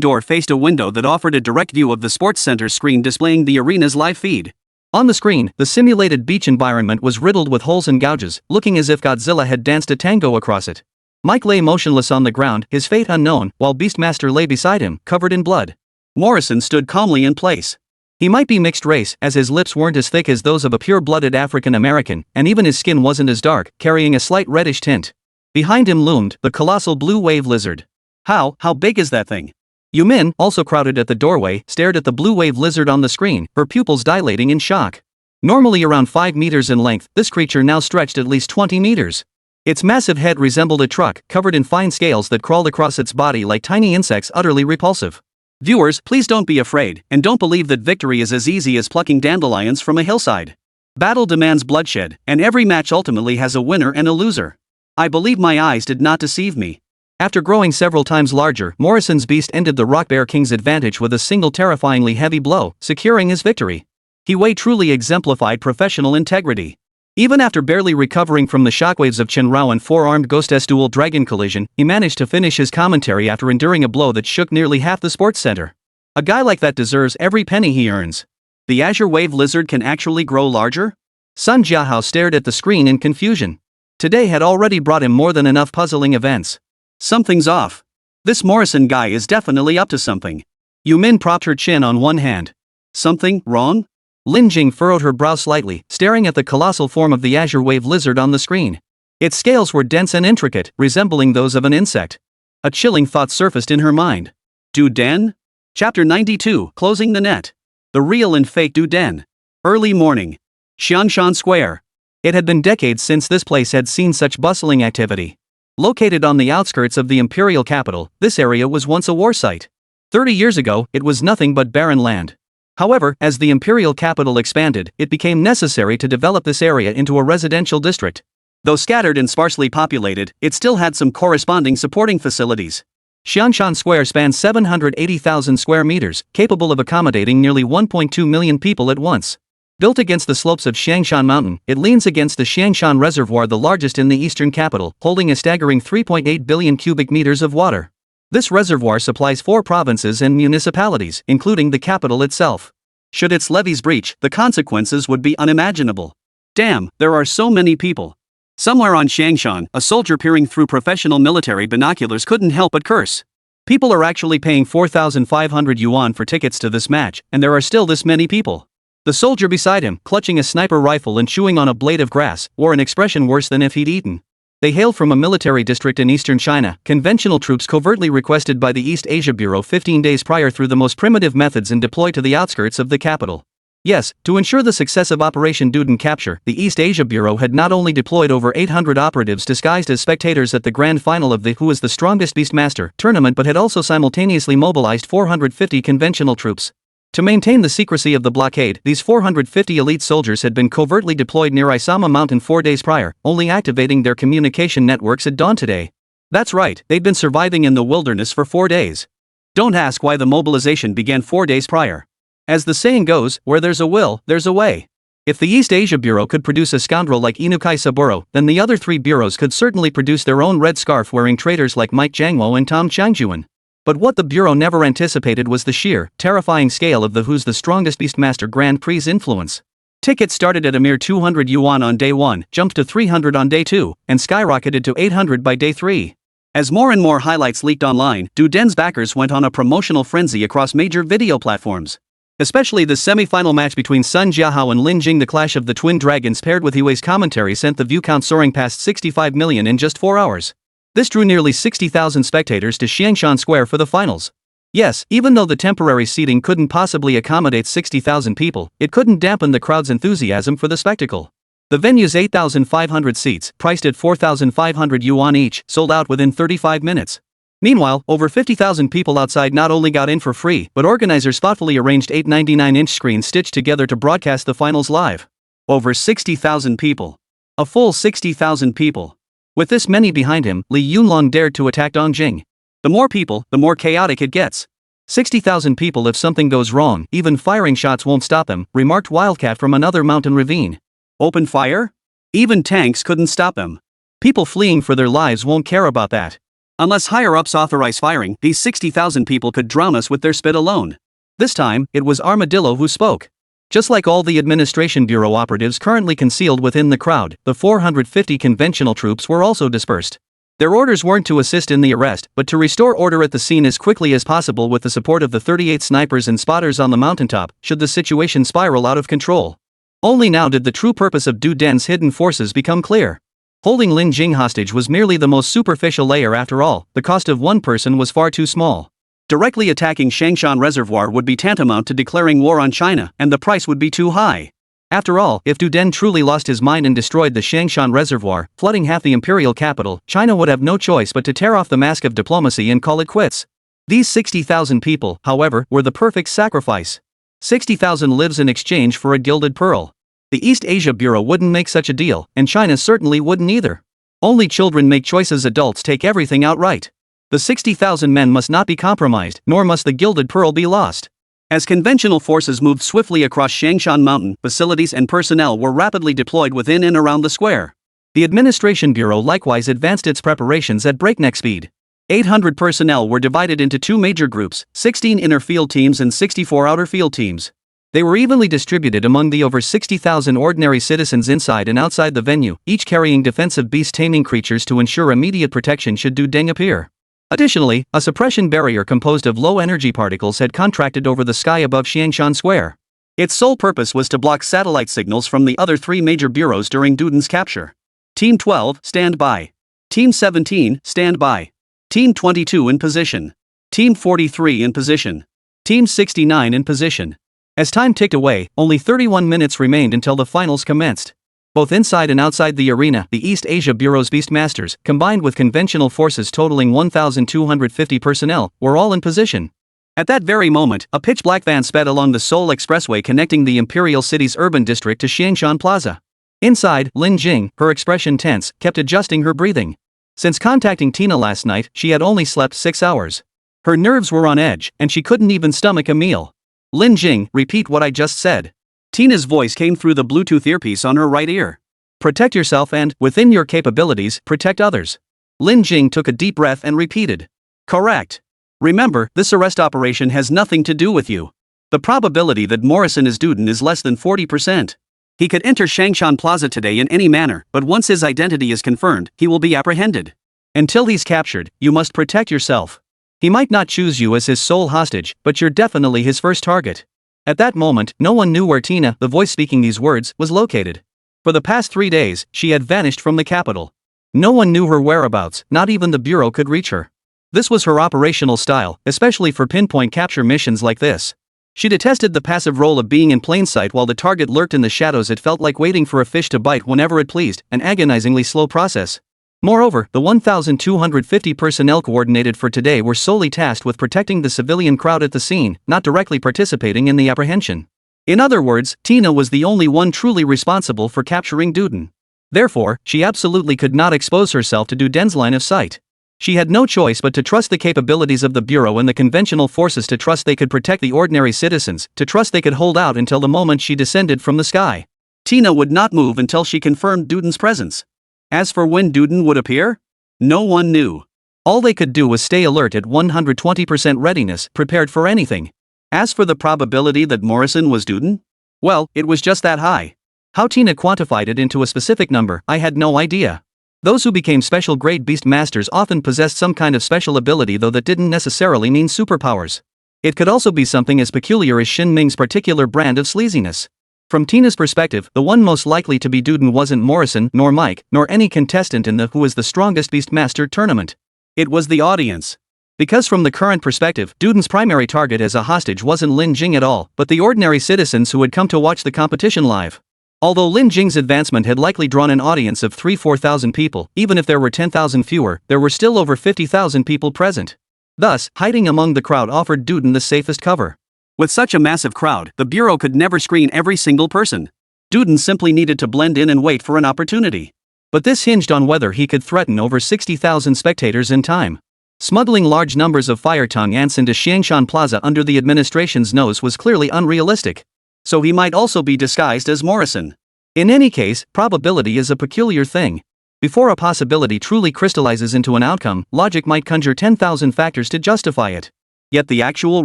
door faced a window that offered a direct view of the sports center screen displaying the arena's live feed. On the screen, the simulated beach environment was riddled with holes and gouges, looking as if Godzilla had danced a tango across it. Mike lay motionless on the ground, his fate unknown, while Beastmaster lay beside him, covered in blood. Morrison stood calmly in place. He might be mixed race, as his lips weren't as thick as those of a pure-blooded African American, and even his skin wasn't as dark, carrying a slight reddish tint. Behind him loomed the colossal blue wave lizard. How big is that thing? Yumin, also crowded at the doorway, stared at the blue wave lizard on the screen, her pupils dilating in shock. Normally around 5 meters in length, this creature now stretched at least 20 meters. Its massive head resembled a truck, covered in fine scales that crawled across its body like tiny insects, utterly repulsive. Viewers, please don't be afraid, and don't believe that victory is as easy as plucking dandelions from a hillside. Battle demands bloodshed, and every match ultimately has a winner and a loser. I believe my eyes did not deceive me. After growing several times larger, Morrison's beast ended the Rock Bear King's advantage with a single terrifyingly heavy blow, securing his victory. He Wei truly exemplified professional integrity. Even after barely recovering from the shockwaves of Chen Rao and four-armed Ghostess dual dragon collision, he managed to finish his commentary after enduring a blow that shook nearly half the sports center. A guy like that deserves every penny he earns. The Azure Wave Lizard can actually grow larger? Sun Jiahao stared at the screen in confusion. Today had already brought him more than enough puzzling events. Something's off. This Morrison guy is definitely up to something. Yumin propped her chin on one hand. Something wrong? Lin Jing furrowed her brow slightly, staring at the colossal form of the Azure Wave Lizard on the screen. Its scales were dense and intricate, resembling those of an insect. A chilling thought surfaced in her mind. Du Den? Chapter 92, Closing the Net. The Real and Fake Du Den. Early morning. Xiangshan Square. It had been decades since this place had seen such bustling activity. Located on the outskirts of the imperial capital, this area was once a war site. 30 years ago, it was nothing but barren land. However, as the imperial capital expanded, it became necessary to develop this area into a residential district. Though scattered and sparsely populated, it still had some corresponding supporting facilities. Xiangshan Square spans 780,000 square meters, capable of accommodating nearly 1.2 million people at once. Built against the slopes of Xiangshan Mountain, it leans against the Xiangshan Reservoir, the largest in the eastern capital, holding a staggering 3.8 billion cubic meters of water. This reservoir supplies 4 provinces and municipalities, including the capital itself. Should its levees breach, the consequences would be unimaginable. Damn, there are so many people. Somewhere on Xiangshan, a soldier peering through professional military binoculars couldn't help but curse. People are actually paying 4,500 yuan for tickets to this match, and there are still this many people. The soldier beside him, clutching a sniper rifle and chewing on a blade of grass, wore an expression worse than if he'd eaten. They hailed from a military district in eastern China, conventional troops covertly requested by the East Asia Bureau 15 days prior through the most primitive methods and deployed to the outskirts of the capital. Yes, to ensure the success of Operation Duden capture, the East Asia Bureau had not only deployed over 800 operatives disguised as spectators at the grand final of the Who is the Strongest Beastmaster tournament but had also simultaneously mobilized 450 conventional troops. To maintain the secrecy of the blockade, these 450 elite soldiers had been covertly deployed near Isama Mountain 4 days prior, only activating their communication networks at dawn today. That's right, they'd been surviving in the wilderness for 4 days. Don't ask why the mobilization began 4 days prior. As the saying goes, where there's a will, there's a way. If the East Asia Bureau could produce a scoundrel like Inukai Saburo, then the other 3 bureaus could certainly produce their own red scarf-wearing traitors like Mike Jangwo and Tom Changjuan. But what the Bureau never anticipated was the sheer, terrifying scale of the Who's the Strongest Beastmaster Grand Prix's influence. Tickets started at a mere 200 yuan on day 1, jumped to 300 on day 2, and skyrocketed to 800 by day 3. As more and more highlights leaked online, Duden's backers went on a promotional frenzy across major video platforms. Especially the semi-final match between Sun Jiahao and Lin Jing, the clash of the twin dragons paired with Hui's commentary, sent the view count soaring past 65 million in just 4 hours. This drew nearly 60,000 spectators to Xiangshan Square for the finals. Yes, even though the temporary seating couldn't possibly accommodate 60,000 people, it couldn't dampen the crowd's enthusiasm for the spectacle. The venue's 8,500 seats, priced at 4,500 yuan each, sold out within 35 minutes. Meanwhile, over 50,000 people outside not only got in for free, but organizers thoughtfully arranged 8 99-inch screens stitched together to broadcast the finals live. Over 60,000 people. A full 60,000 people. With this many behind him, Li Yunlong dared to attack Dong Jing. The more people, the more chaotic it gets. 60,000 people, if something goes wrong, even firing shots won't stop them, remarked Wildcat from another mountain ravine. Open fire? Even tanks couldn't stop them. People fleeing for their lives won't care about that. Unless higher-ups authorize firing, these 60,000 people could drown us with their spit alone. This time, it was Armadillo who spoke. Just like all the Administration Bureau operatives currently concealed within the crowd, the 450 conventional troops were also dispersed. Their orders weren't to assist in the arrest, but to restore order at the scene as quickly as possible with the support of the 38 snipers and spotters on the mountaintop, should the situation spiral out of control. Only now did the true purpose of Du Den's hidden forces become clear. Holding Lin Jing hostage was merely the most superficial layer after all. The cost of one person was far too small. Directly attacking Shangshan Reservoir would be tantamount to declaring war on China, and the price would be too high. After all, if Du Den truly lost his mind and destroyed the Shangshan Reservoir, flooding half the imperial capital, China would have no choice but to tear off the mask of diplomacy and call it quits. These 60,000 people, however, were the perfect sacrifice. 60,000 lives in exchange for a gilded pearl. The East Asia Bureau wouldn't make such a deal, and China certainly wouldn't either. Only children make choices, adults take everything outright. The 60,000 men must not be compromised, nor must the gilded pearl be lost. As conventional forces moved swiftly across Shangshan Mountain, facilities and personnel were rapidly deployed within and around the square. The Administration Bureau likewise advanced its preparations at breakneck speed. 800 personnel were divided into 2 major groups, 16 inner field teams and 64 outer field teams. They were evenly distributed among the over 60,000 ordinary citizens inside and outside the venue, each carrying defensive beast-taming creatures to ensure immediate protection should Du Deng appear. Additionally, a suppression barrier composed of low-energy particles had contracted over the sky above Xiangshan Square. Its sole purpose was to block satellite signals from the other 3 major bureaus during Duden's capture. Team 12, stand by. Team 17, stand by. Team 22 in position. Team 43 in position. Team 69 in position. As time ticked away, only 31 minutes remained until the finals commenced. Both inside and outside the arena, the East Asia Bureau's Beastmasters, combined with conventional forces totaling 1,250 personnel, were all in position. At that very moment, a pitch-black van sped along the Seoul Expressway connecting the Imperial City's urban district to Xiangshan Plaza. Inside, Lin Jing, her expression tense, kept adjusting her breathing. Since contacting Tina last night, she had only slept 6 hours. Her nerves were on edge, and she couldn't even stomach a meal. Lin Jing, repeat what I just said. Tina's voice came through the Bluetooth earpiece on her right ear. Protect yourself and, within your capabilities, protect others. Lin Jing took a deep breath and repeated. Correct. Remember, this arrest operation has nothing to do with you. The probability that Morrison is Duden is less than 40%. He could enter Shangshan Plaza today in any manner, but once his identity is confirmed, he will be apprehended. Until he's captured, you must protect yourself. He might not choose you as his sole hostage, but you're definitely his first target. At that moment, no one knew where Tina, the voice speaking these words, was located. For the past 3 days, she had vanished from the capital. No one knew her whereabouts, not even the Bureau could reach her. This was her operational style, especially for pinpoint capture missions like this. She detested the passive role of being in plain sight while the target lurked in the shadows. It felt like waiting for a fish to bite whenever it pleased, an agonizingly slow process. Moreover, the 1,250 personnel coordinated for today were solely tasked with protecting the civilian crowd at the scene, not directly participating in the apprehension. In other words, Tina was the only one truly responsible for capturing Duden. Therefore, she absolutely could not expose herself to Duden's line of sight. She had no choice but to trust the capabilities of the Bureau and the conventional forces, to trust they could protect the ordinary citizens, to trust they could hold out until the moment she descended from the sky. Tina would not move until she confirmed Duden's presence. As for when Duden would appear, no one knew. All they could do was stay alert at 120% readiness, prepared for anything. As for the probability that Morrison was Duden, well, it was just that high. How Tina quantified it into a specific number, I had no idea. Those who became special grade beast masters often possessed some kind of special ability, though that didn't necessarily mean superpowers. It could also be something as peculiar as Shin Ming's particular brand of sleaziness. From Tina's perspective, the one most likely to be Duden wasn't Morrison, nor Mike, nor any contestant in the Who is the Strongest Beastmaster tournament. It was the audience. Because from the current perspective, Duden's primary target as a hostage wasn't Lin Jing at all, but the ordinary citizens who had come to watch the competition live. Although Lin Jing's advancement had likely drawn an audience of 3,000–4,000 people, even if there were 10,000 fewer, there were still over 50,000 people present. Thus, hiding among the crowd offered Duden the safest cover. With such a massive crowd, the Bureau could never screen every single person. Duden simply needed to blend in and wait for an opportunity. But this hinged on whether he could threaten over 60,000 spectators in time. Smuggling large numbers of fire tongue ants into Xiangshan Plaza under the administration's nose was clearly unrealistic. So he might also be disguised as Morrison. In any case, probability is a peculiar thing. Before a possibility truly crystallizes into an outcome, logic might conjure 10,000 factors to justify it. Yet the actual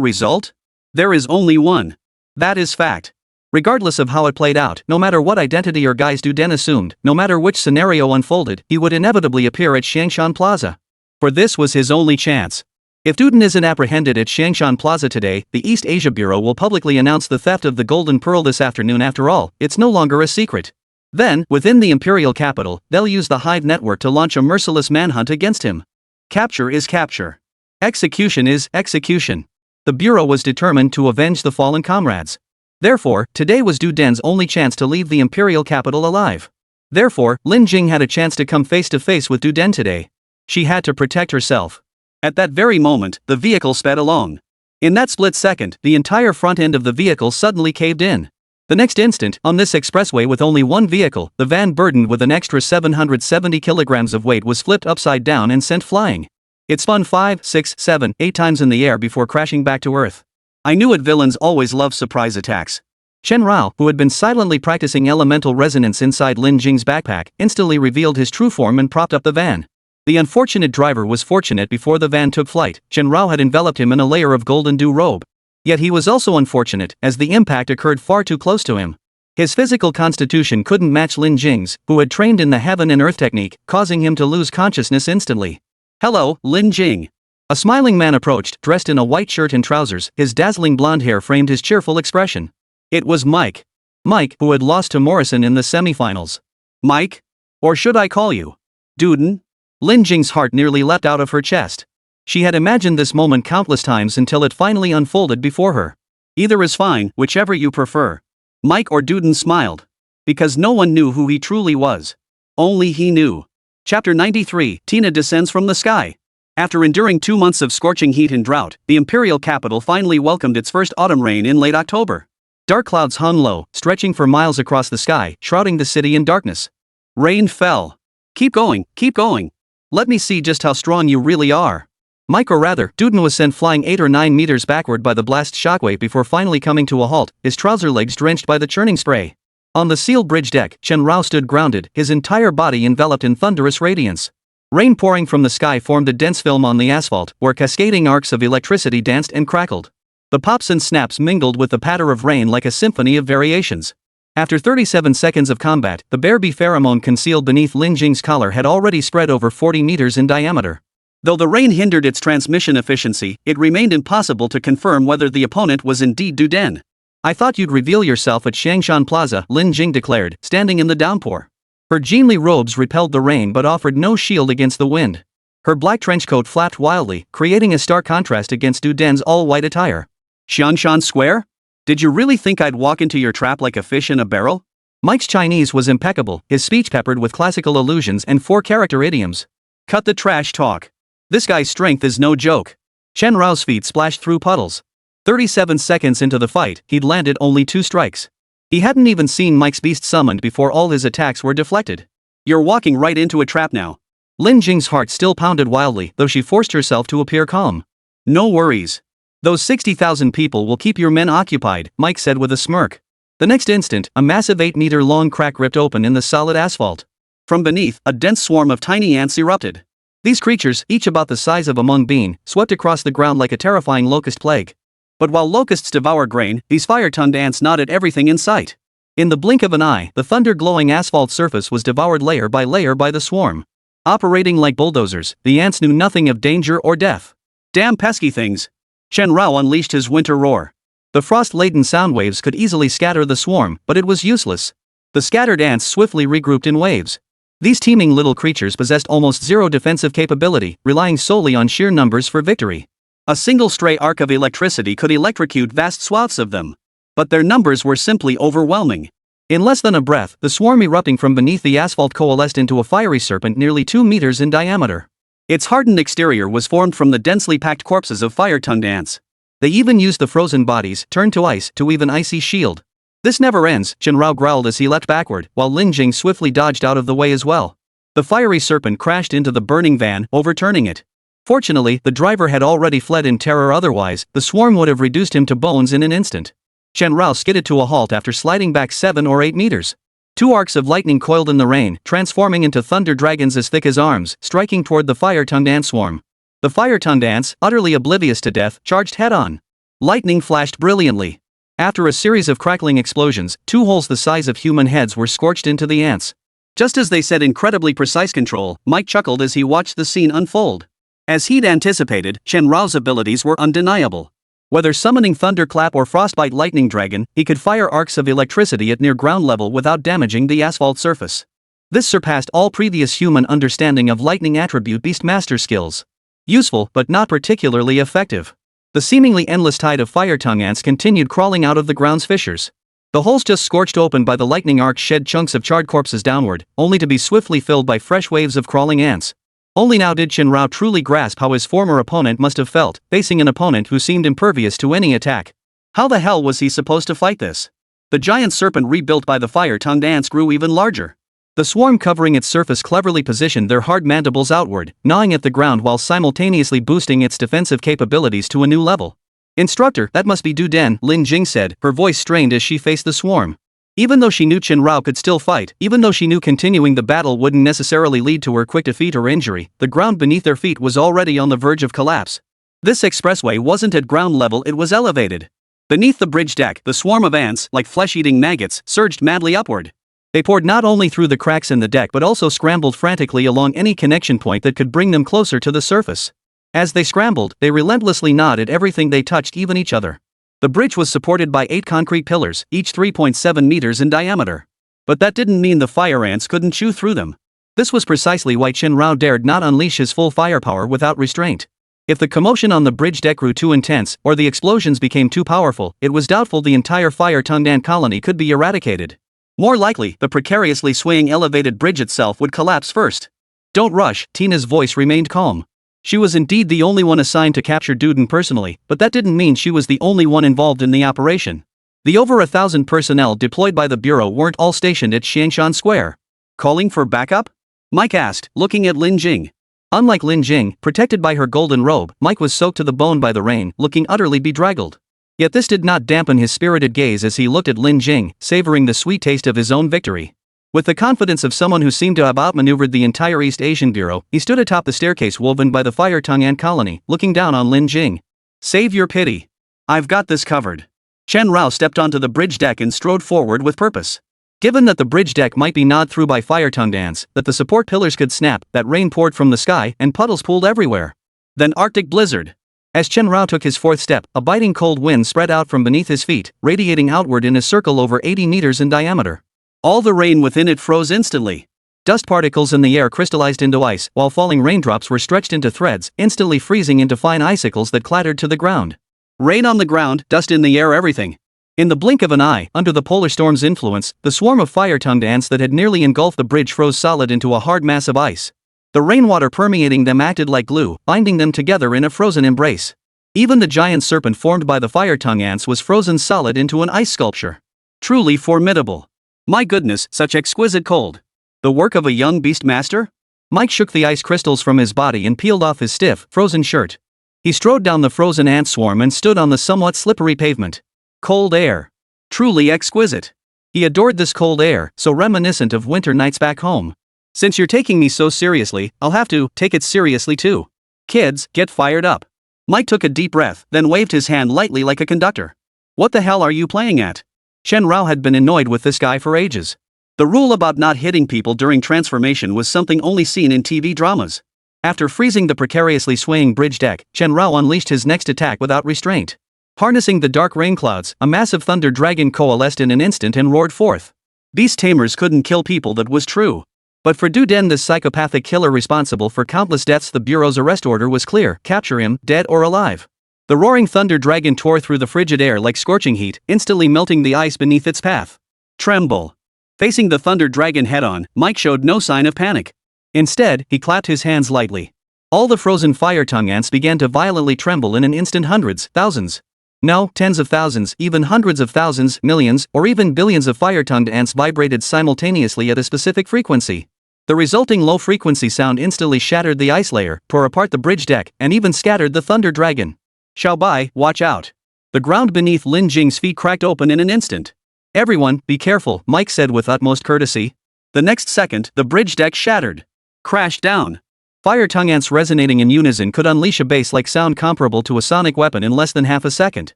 result? There is only one. That is fact. Regardless of how it played out, no matter what identity or guise Duden assumed, no matter which scenario unfolded, he would inevitably appear at Xiangshan Plaza. For this was his only chance. If Duden isn't apprehended at Xiangshan Plaza today, the East Asia Bureau will publicly announce the theft of the Golden Pearl this afternoon. After all, it's no longer a secret. Then, within the imperial capital, they'll use the Hive network to launch a merciless manhunt against him. Capture is capture. Execution is execution. The Bureau was determined to avenge the fallen comrades. Therefore, today was Duden's only chance to leave the imperial capital alive. Therefore, Lin Jing had a chance to come face to face with Duden today. She had to protect herself. At that very moment, the vehicle sped along. In that split second, the entire front end of the vehicle suddenly caved in. The next instant, on this expressway with only one vehicle, the van burdened with an extra 770 kilograms of weight was flipped upside down and sent flying. It spun 5, 6, 7, 8 times in the air before crashing back to Earth. I knew it. Villains always love surprise attacks. Chen Rao, who had been silently practicing elemental resonance inside Lin Jing's backpack, instantly revealed his true form and propped up the van. The unfortunate driver was fortunate. Before the van took flight, Chen Rao had enveloped him in a layer of golden dew robe. Yet he was also unfortunate, as the impact occurred far too close to him. His physical constitution couldn't match Lin Jing's, who had trained in the heaven and earth technique, causing him to lose consciousness instantly. "Hello, Lin Jing." A smiling man approached, dressed in a white shirt and trousers. His dazzling blonde hair framed his cheerful expression. It was Mike. Mike, who had lost to Morrison in the semifinals. "Mike? Or should I call you Duden?" Lin Jing's heart nearly leapt out of her chest. She had imagined this moment countless times until it finally unfolded before her. "Either is fine, whichever you prefer." Mike or Duden smiled. Because no one knew who he truly was. Only he knew. Chapter 93, Tina descends from the sky. After enduring 2 months of scorching heat and drought, the imperial capital finally welcomed its first autumn rain in late October. Dark clouds hung low, stretching for miles across the sky, shrouding the city in darkness. Rain fell. Keep going, keep going. Let me see just how strong you really are." Mike, or rather, Duden, was sent flying 8 or 9 meters backward by the blast shockwave before finally coming to a halt, his trouser legs drenched by the churning spray. On the sealed bridge deck, Chen Rao stood grounded, his entire body enveloped in thunderous radiance. Rain pouring from the sky formed a dense film on the asphalt, where cascading arcs of electricity danced and crackled. The pops and snaps mingled with the patter of rain like a symphony of variations. After 37 seconds of combat, the bear bee pheromone concealed beneath Lin Jing's collar had already spread over 40 meters in diameter. Though the rain hindered its transmission efficiency, it remained impossible to confirm whether the opponent was indeed Duden. "I thought you'd reveal yourself at Xiangshan Plaza," Lin Jing declared, standing in the downpour. Her Jinli robes repelled the rain but offered no shield against the wind. Her black trenchcoat flapped wildly, creating a stark contrast against Duden's all-white attire. "Xiangshan Square? Did you really think I'd walk into your trap like a fish in a barrel? Mike's Chinese was impeccable, his speech peppered with classical allusions and four-character idioms. Cut the trash talk. This guy's strength is no joke. Chen Rao's feet splashed through puddles. 37 seconds into the fight, he'd landed only 2 strikes. He hadn't even seen Mike's beast summoned before all his attacks were deflected. You're walking right into a trap now. Lin Jing's heart still pounded wildly, though she forced herself to appear calm. No worries. Those 60,000 people will keep your men occupied, Mike said with a smirk. The next instant, a massive 8-meter-long crack ripped open in the solid asphalt. From beneath, a dense swarm of tiny ants erupted. These creatures, each about the size of a mung bean, swept across the ground like a terrifying locust plague. But while locusts devour grain, these fire-tongued ants gnawed at everything in sight. In the blink of an eye, the thunder-glowing asphalt surface was devoured layer by the swarm. Operating like bulldozers, the ants knew nothing of danger or death. Damn pesky things! Chen Rao unleashed his winter roar. The frost-laden sound waves could easily scatter the swarm, but it was useless. The scattered ants swiftly regrouped in waves. These teeming little creatures possessed almost zero defensive capability, relying solely on sheer numbers for victory. A single stray arc of electricity could electrocute vast swaths of them. But their numbers were simply overwhelming. In less than a breath, the swarm erupting from beneath the asphalt coalesced into a fiery serpent nearly 2 meters in diameter. Its hardened exterior was formed from the densely packed corpses of fire-tongued ants. They even used the frozen bodies, turned to ice, to weave an icy shield. This never ends, Chen Rao growled as he leapt backward, while Lin Jing swiftly dodged out of the way as well. The fiery serpent crashed into the burning van, overturning it. Fortunately, the driver had already fled in terror, otherwise, the swarm would have reduced him to bones in an instant. Chen Rao skidded to a halt after sliding back 7 or 8 meters. 2 arcs of lightning coiled in the rain, transforming into thunder dragons as thick as arms, striking toward the fire-tongued ant swarm. The fire-tongued ants, utterly oblivious to death, charged head-on. Lightning flashed brilliantly. After a series of crackling explosions, 2 holes the size of human heads were scorched into the ants. Just as they said incredibly precise control, Mike chuckled as he watched the scene unfold. As he'd anticipated, Chen Rao's abilities were undeniable. Whether summoning Thunderclap or Frostbite Lightning Dragon, he could fire arcs of electricity at near ground level without damaging the asphalt surface. This surpassed all previous human understanding of lightning attribute Beastmaster skills. Useful, but not particularly effective. The seemingly endless tide of fire-tongue ants continued crawling out of the ground's fissures. The holes just scorched open by the lightning arc shed chunks of charred corpses downward, only to be swiftly filled by fresh waves of crawling ants. Only now did Chen Rao truly grasp how his former opponent must have felt, facing an opponent who seemed impervious to any attack. How the hell was he supposed to fight this? The giant serpent rebuilt by the fire-tongued ants grew even larger. The swarm covering its surface cleverly positioned their hard mandibles outward, gnawing at the ground while simultaneously boosting its defensive capabilities to a new level. "Instructor, that must be Du Den," Lin Jing said, her voice strained as she faced the swarm. Even though she knew Chen Rao could still fight, even though she knew continuing the battle wouldn't necessarily lead to her quick defeat or injury, the ground beneath their feet was already on the verge of collapse. This expressway wasn't at ground level, it was elevated. Beneath the bridge deck, the swarm of ants, like flesh-eating maggots, surged madly upward. They poured not only through the cracks in the deck but also scrambled frantically along any connection point that could bring them closer to the surface. As they scrambled, they relentlessly gnawed at everything they touched, even each other. The bridge was supported by 8 concrete pillars, each 3.7 meters in diameter. But that didn't mean the fire ants couldn't chew through them. This was precisely why Chen Rao dared not unleash his full firepower without restraint. If the commotion on the bridge deck grew too intense, or the explosions became too powerful, it was doubtful the entire fire-tongued ant colony could be eradicated. More likely, the precariously swaying elevated bridge itself would collapse first. "Don't rush," Tina's voice remained calm. She was indeed the only one assigned to capture Duden personally, but that didn't mean she was the only one involved in the operation. The over 1,000 personnel deployed by the Bureau weren't all stationed at Xiangshan Square. "Calling for backup?" Mike asked, looking at Lin Jing. Unlike Lin Jing, protected by her golden robe, Mike was soaked to the bone by the rain, looking utterly bedraggled. Yet this did not dampen his spirited gaze as he looked at Lin Jing, savoring the sweet taste of his own victory. With the confidence of someone who seemed to have outmaneuvered the entire East Asian Bureau, he stood atop the staircase woven by the fire-tongue ant colony, looking down on Lin Jing. "Save your pity. I've got this covered." Chen Rao stepped onto the bridge deck and strode forward with purpose. Given that the bridge deck might be gnawed through by fire-tongued ants, that the support pillars could snap, that rain poured from the sky, and puddles pooled everywhere. Then Arctic blizzard. As Chen Rao took his 4th step, a biting cold wind spread out from beneath his feet, radiating outward in a circle over 80 meters in diameter. All the rain within it froze instantly. Dust particles in the air crystallized into ice, while falling raindrops were stretched into threads, instantly freezing into fine icicles that clattered to the ground. Rain on the ground, dust in the air, everything. In the blink of an eye, under the polar storm's influence, the swarm of fire-tongued ants that had nearly engulfed the bridge froze solid into a hard mass of ice. The rainwater permeating them acted like glue, binding them together in a frozen embrace. Even the giant serpent formed by the fire-tongue ants was frozen solid into an ice sculpture. Truly formidable. My goodness, such exquisite cold. The work of a young beast master? Mike shook the ice crystals from his body and peeled off his stiff, frozen shirt. He strode down the frozen ant swarm and stood on the somewhat slippery pavement. Cold air. Truly exquisite. He adored this cold air, so reminiscent of winter nights back home. Since you're taking me so seriously, I'll have to take it seriously too. Kids, get fired up. Mike took a deep breath, then waved his hand lightly like a conductor. What the hell are you playing at? Chen Rao had been annoyed with this guy for ages. The rule about not hitting people during transformation was something only seen in TV dramas. After freezing the precariously swaying bridge deck, Chen Rao unleashed his next attack without restraint. Harnessing the dark rain clouds, a massive thunder dragon coalesced in an instant and roared forth. Beast tamers couldn't kill people, that was true. But for Du Den, the psychopathic killer responsible for countless deaths, the Bureau's arrest order was clear: capture him, dead or alive. The roaring thunder dragon tore through the frigid air like scorching heat, instantly melting the ice beneath its path. Tremble. Facing the thunder dragon head-on, Mike showed no sign of panic. Instead, he clapped his hands lightly. All the frozen fire-tongue ants began to violently tremble in an instant. Hundreds, thousands. No, tens of thousands, even hundreds of thousands, millions, or even billions of fire-tongued ants vibrated simultaneously at a specific frequency. The resulting low-frequency sound instantly shattered the ice layer, tore apart the bridge deck, and even scattered the thunder dragon. Xiaobai, watch out. The ground beneath Lin Jing's feet cracked open in an instant. Everyone, be careful, Mike said with utmost courtesy. The next second, the bridge deck shattered. Crashed down. Fire-tongue ants resonating in unison could unleash a bass-like sound comparable to a sonic weapon in less than half a second.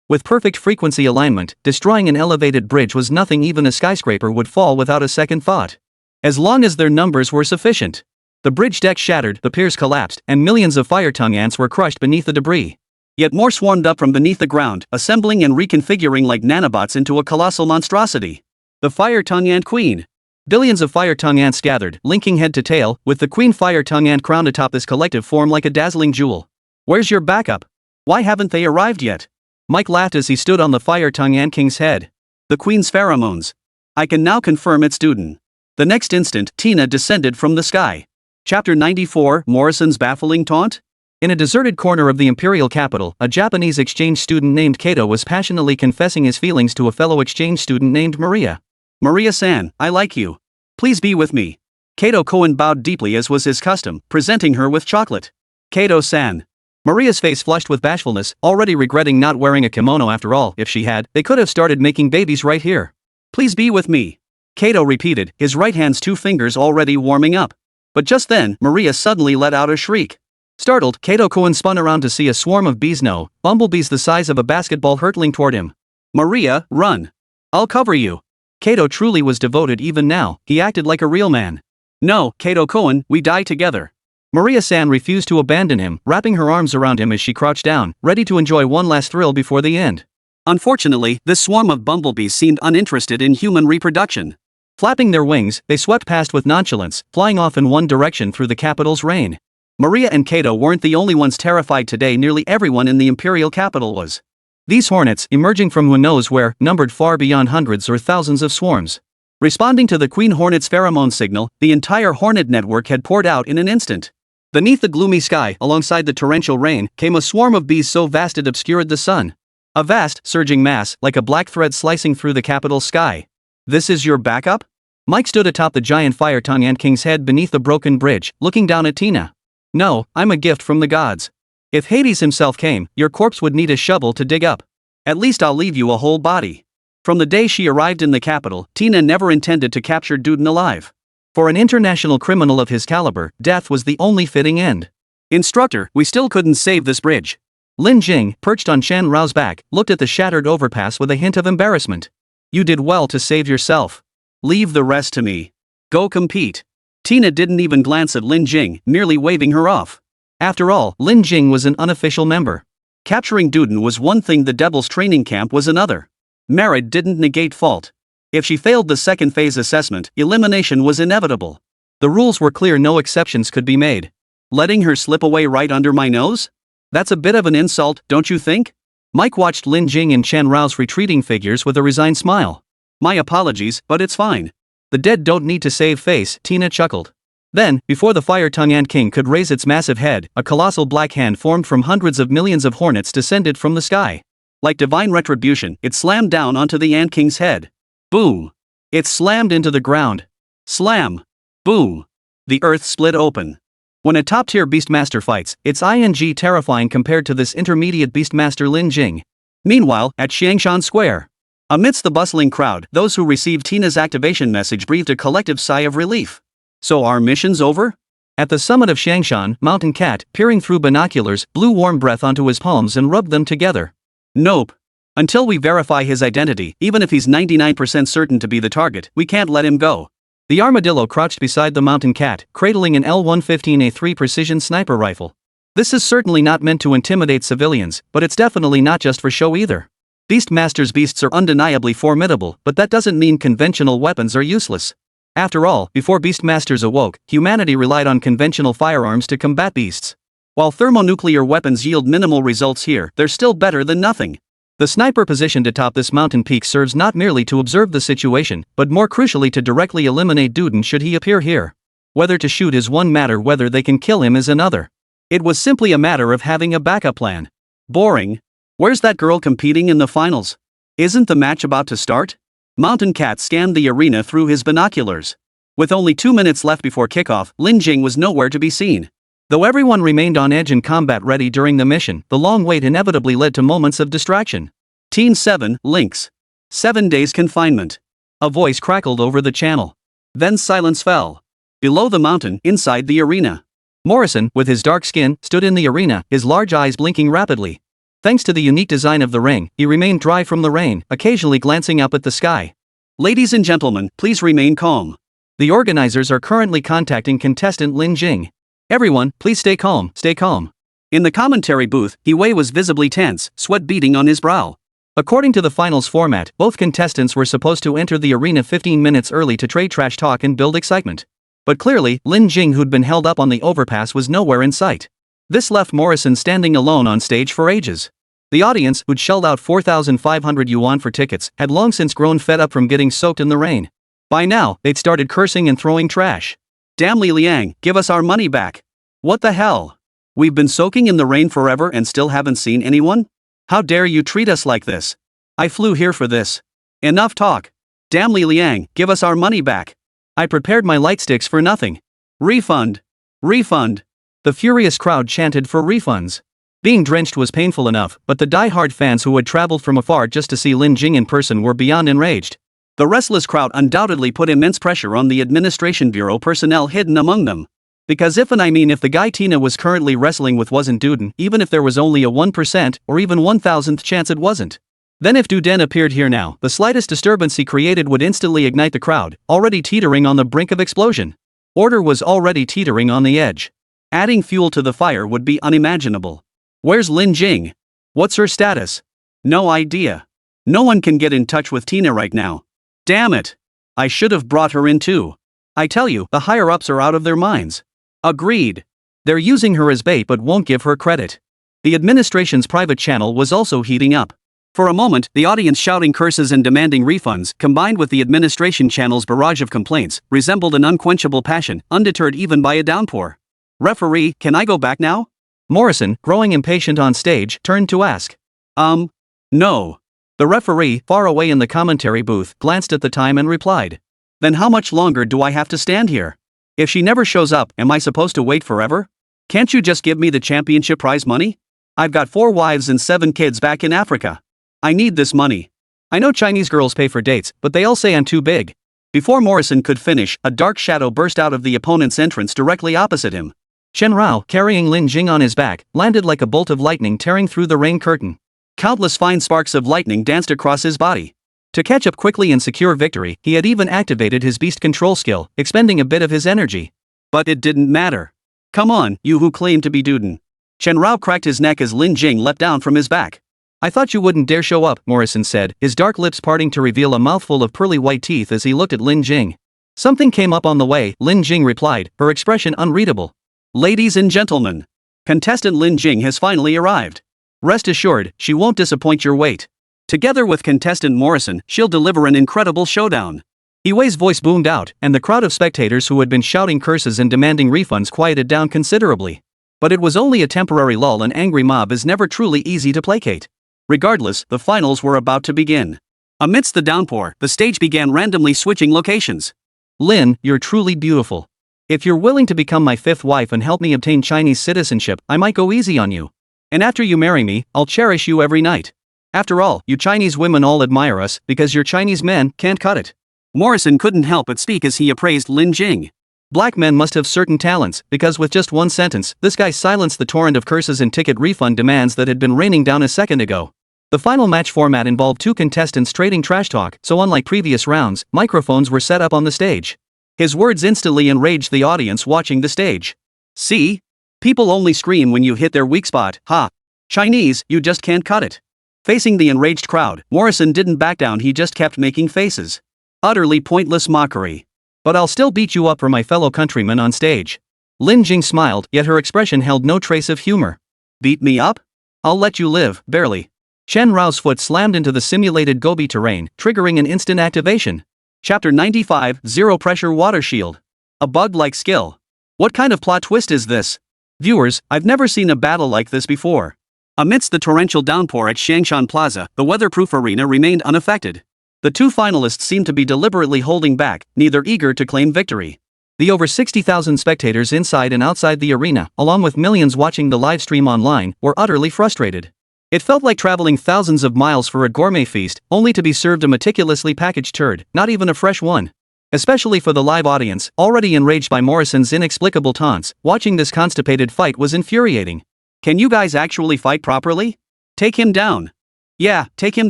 With perfect frequency alignment, destroying an elevated bridge was nothing even a skyscraper would fall without a second thought. As long as their numbers were sufficient. The bridge deck shattered, the piers collapsed, and millions of fire-tongue ants were crushed beneath the debris. Yet more swarmed up from beneath the ground, assembling and reconfiguring like nanobots into a colossal monstrosity. The fire-tongue ant queen. Billions of fire-tongue ants gathered, linking head to tail, with the queen fire-tongue ant crowned atop this collective form like a dazzling jewel. Where's your backup? Why haven't they arrived yet? Mike laughed as he stood on the fire-tongue ant king's head. The queen's pheromones. I can now confirm it's Duden. The next instant, Tina descended from the sky. Chapter 94, Morrison's baffling taunt? In a deserted corner of the imperial capital, a Japanese exchange student named Kato was passionately confessing his feelings to a fellow exchange student named Maria. Maria-san, I like you. Please be with me. Kato Koen bowed deeply as was his custom, presenting her with chocolate. Kato-san. Maria's face flushed with bashfulness, already regretting not wearing a kimono. After all, if she had, they could have started making babies right here. Please be with me. Kato repeated, his right hand's two fingers already warming up. But just then, Maria suddenly let out a shriek. Startled, Kato Koen spun around to see a swarm of bees, no, bumblebees the size of a basketball, hurtling toward him. Maria, run. I'll cover you. Kato truly was devoted even now, he acted like a real man. No, Kato Koen, we die together. Maria-san refused to abandon him, wrapping her arms around him as she crouched down, ready to enjoy one last thrill before the end. Unfortunately, this swarm of bumblebees seemed uninterested in human reproduction. Flapping their wings, they swept past with nonchalance, flying off in one direction through the capital's rain. Maria and Kato weren't the only ones terrified today. Nearly everyone in the imperial capital was. These hornets, emerging from who knows where, numbered far beyond hundreds or thousands of swarms. Responding to the queen hornet's pheromone signal, the entire hornet network had poured out in an instant. Beneath the gloomy sky, alongside the torrential rain, came a swarm of bees so vast it obscured the sun. A vast, surging mass, like a black thread slicing through the capital's sky. This is your backup? Mike stood atop the giant fire-tongue ant king's head beneath the broken bridge, looking down at Tina. No, I'm a gift from the gods. If Hades himself came, your corpse would need a shovel to dig up. At least I'll leave you a whole body. From the day she arrived in the capital, Tina never intended to capture Duden alive. For an international criminal of his caliber, death was the only fitting end. Instructor, we still couldn't save this bridge. Lin Jing, perched on Shan Rao's back, looked at the shattered overpass with a hint of embarrassment. You did well to save yourself. Leave the rest to me. Go compete. Tina didn't even glance at Lin Jing, merely waving her off. After all, Lin Jing was an unofficial member. Capturing Duden was one thing, the Devil's training camp was another. Merit didn't negate fault. If she failed the second phase assessment, elimination was inevitable. The rules were clear, no exceptions could be made. Letting her slip away right under my nose? That's a bit of an insult, don't you think? Mike watched Lin Jing and Chen Rao's retreating figures with a resigned smile. My apologies, but it's fine. The dead don't need to save face, Tina chuckled. Then, before the fire-tongue ant king could raise its massive head, a colossal black hand formed from hundreds of millions of hornets descended from the sky. Like divine retribution, it slammed down onto the ant king's head. Boom! It slammed into the ground. Slam! Boom! The earth split open. When a top-tier beastmaster fights, it's terrifying compared to this intermediate beastmaster Lin Jing. Meanwhile, at Xiangshan Square, amidst the bustling crowd, those who received Tina's activation message breathed a collective sigh of relief. So our mission's over? At the summit of Xiangshan, Mountain Cat, peering through binoculars, blew warm breath onto his palms and rubbed them together. Nope. Until we verify his identity, even if he's 99% certain to be the target, we can't let him go. The armadillo crouched beside the Mountain Cat, cradling an L-115A3 precision sniper rifle. This is certainly not meant to intimidate civilians, but it's definitely not just for show either. Beastmaster's beasts are undeniably formidable, but that doesn't mean conventional weapons are useless. After all, before Beastmasters awoke, humanity relied on conventional firearms to combat beasts. While thermonuclear weapons yield minimal results here, they're still better than nothing. The sniper positioned atop this mountain peak serves not merely to observe the situation, but more crucially to directly eliminate Duden should he appear here. Whether to shoot is one matter, whether they can kill him is another. It was simply a matter of having a backup plan. Boring. Where's that girl competing in the finals? Isn't the match about to start? Mountain Cat scanned the arena through his binoculars. With only 2 minutes left before kickoff, Lin Jing was nowhere to be seen. Though everyone remained on edge and combat ready during the mission, the long wait inevitably led to moments of distraction. Teen 7, Lynx. 7 days confinement. A voice crackled over the channel. Then silence fell. Below the mountain, inside the arena, Morrison, with his dark skin, stood in the arena, his large eyes blinking rapidly. Thanks to the unique design of the ring, he remained dry from the rain, occasionally glancing up at the sky. Ladies and gentlemen, please remain calm. The organizers are currently contacting contestant Lin Jing. Everyone, please stay calm, stay calm. In the commentary booth, He Wei was visibly tense, sweat beading on his brow. According to the finals format, both contestants were supposed to enter the arena 15 minutes early to trade trash talk and build excitement. But clearly, Lin Jing, who'd been held up on the overpass, was nowhere in sight. This left Morrison standing alone on stage for ages. The audience, who'd shelled out 4,500 yuan for tickets, had long since grown fed up from getting soaked in the rain. By now, they'd started cursing and throwing trash. Damn Li Liang, give us our money back. What the hell? We've been soaking in the rain forever and still haven't seen anyone? How dare you treat us like this? I flew here for this. Enough talk. Damn Li Liang, give us our money back. I prepared my light sticks for nothing. Refund. Refund. The furious crowd chanted for refunds. Being drenched was painful enough, but the die-hard fans who had traveled from afar just to see Lin Jing in person were beyond enraged. The restless crowd undoubtedly put immense pressure on the administration bureau personnel hidden among them. Because if the guy Tina was currently wrestling with wasn't Duden, even if there was only a 1% or even 1,000th chance it wasn't. Then if Duden appeared here now, the slightest disturbance he created would instantly ignite the crowd, already teetering on the brink of explosion. Order was already teetering on the edge. Adding fuel to the fire would be unimaginable. Where's Lin Jing? What's her status? No idea. No one can get in touch with Tina right now. Damn it. I should have brought her in too. I tell you, the higher-ups are out of their minds. Agreed. They're using her as bait but won't give her credit. The administration's private channel was also heating up. For a moment, the audience shouting curses and demanding refunds, combined with the administration channel's barrage of complaints, resembled an unquenchable passion, undeterred even by a downpour. Referee, can I go back now? Morrison, growing impatient on stage, turned to ask. No. The referee, far away in the commentary booth, glanced at the time and replied. Then how much longer do I have to stand here? If she never shows up, am I supposed to wait forever? Can't you just give me the championship prize money? I've got 4 wives and 7 kids back in Africa. I need this money. I know Chinese girls pay for dates, but they all say I'm too big. Before Morrison could finish, a dark shadow burst out of the opponent's entrance directly opposite him. Chen Rao, carrying Lin Jing on his back, landed like a bolt of lightning tearing through the rain curtain. Countless fine sparks of lightning danced across his body. To catch up quickly and secure victory, he had even activated his beast control skill, expending a bit of his energy. But it didn't matter. Come on, you who claim to be Duden. Chen Rao cracked his neck as Lin Jing leapt down from his back. I thought you wouldn't dare show up, Morrison said, his dark lips parting to reveal a mouthful of pearly white teeth as he looked at Lin Jing. Something came up on the way, Lin Jing replied, her expression unreadable. Ladies and gentlemen, contestant Lin Jing has finally arrived. Rest assured, she won't disappoint your weight. Together with contestant Morrison, she'll deliver an incredible showdown. Iwei's voice boomed out, and the crowd of spectators who had been shouting curses and demanding refunds quieted down considerably. But it was only a temporary lull. An angry mob is never truly easy to placate. Regardless, the finals were about to begin. Amidst the downpour, the stage began randomly switching locations. Lin, you're truly beautiful. If you're willing to become my fifth wife and help me obtain Chinese citizenship, I might go easy on you. And after you marry me, I'll cherish you every night. After all, you Chinese women all admire us because your Chinese men can't cut it. Morrison couldn't help but speak as he appraised Lin Jing. Black men must have certain talents, because with just one sentence, this guy silenced the torrent of curses and ticket refund demands that had been raining down a second ago. The final match format involved two contestants trading trash talk, so unlike previous rounds, microphones were set up on the stage. His words instantly enraged the audience watching the stage. See? People only scream when you hit their weak spot, ha! Chinese, you just can't cut it. Facing the enraged crowd, Morrison didn't back down, he just kept making faces. Utterly pointless mockery. But I'll still beat you up for my fellow countrymen on stage. Lin Jing smiled, yet her expression held no trace of humor. Beat me up? I'll let you live, barely. Chen Rao's foot slammed into the simulated Gobi terrain, triggering an instant activation. Chapter 95, Zero Pressure Water Shield. A bug-like skill. What kind of plot twist is this? Viewers, I've never seen a battle like this before. Amidst the torrential downpour at Shangshan Plaza, the weatherproof arena remained unaffected. The two finalists seemed to be deliberately holding back, neither eager to claim victory. The over 60,000 spectators inside and outside the arena, along with millions watching the live stream online, were utterly frustrated. It felt like traveling thousands of miles for a gourmet feast, only to be served a meticulously packaged turd, not even a fresh one. Especially for the live audience, already enraged by Morrison's inexplicable taunts, watching this constipated fight was infuriating. Can you guys actually fight properly? Take him down. Yeah, take him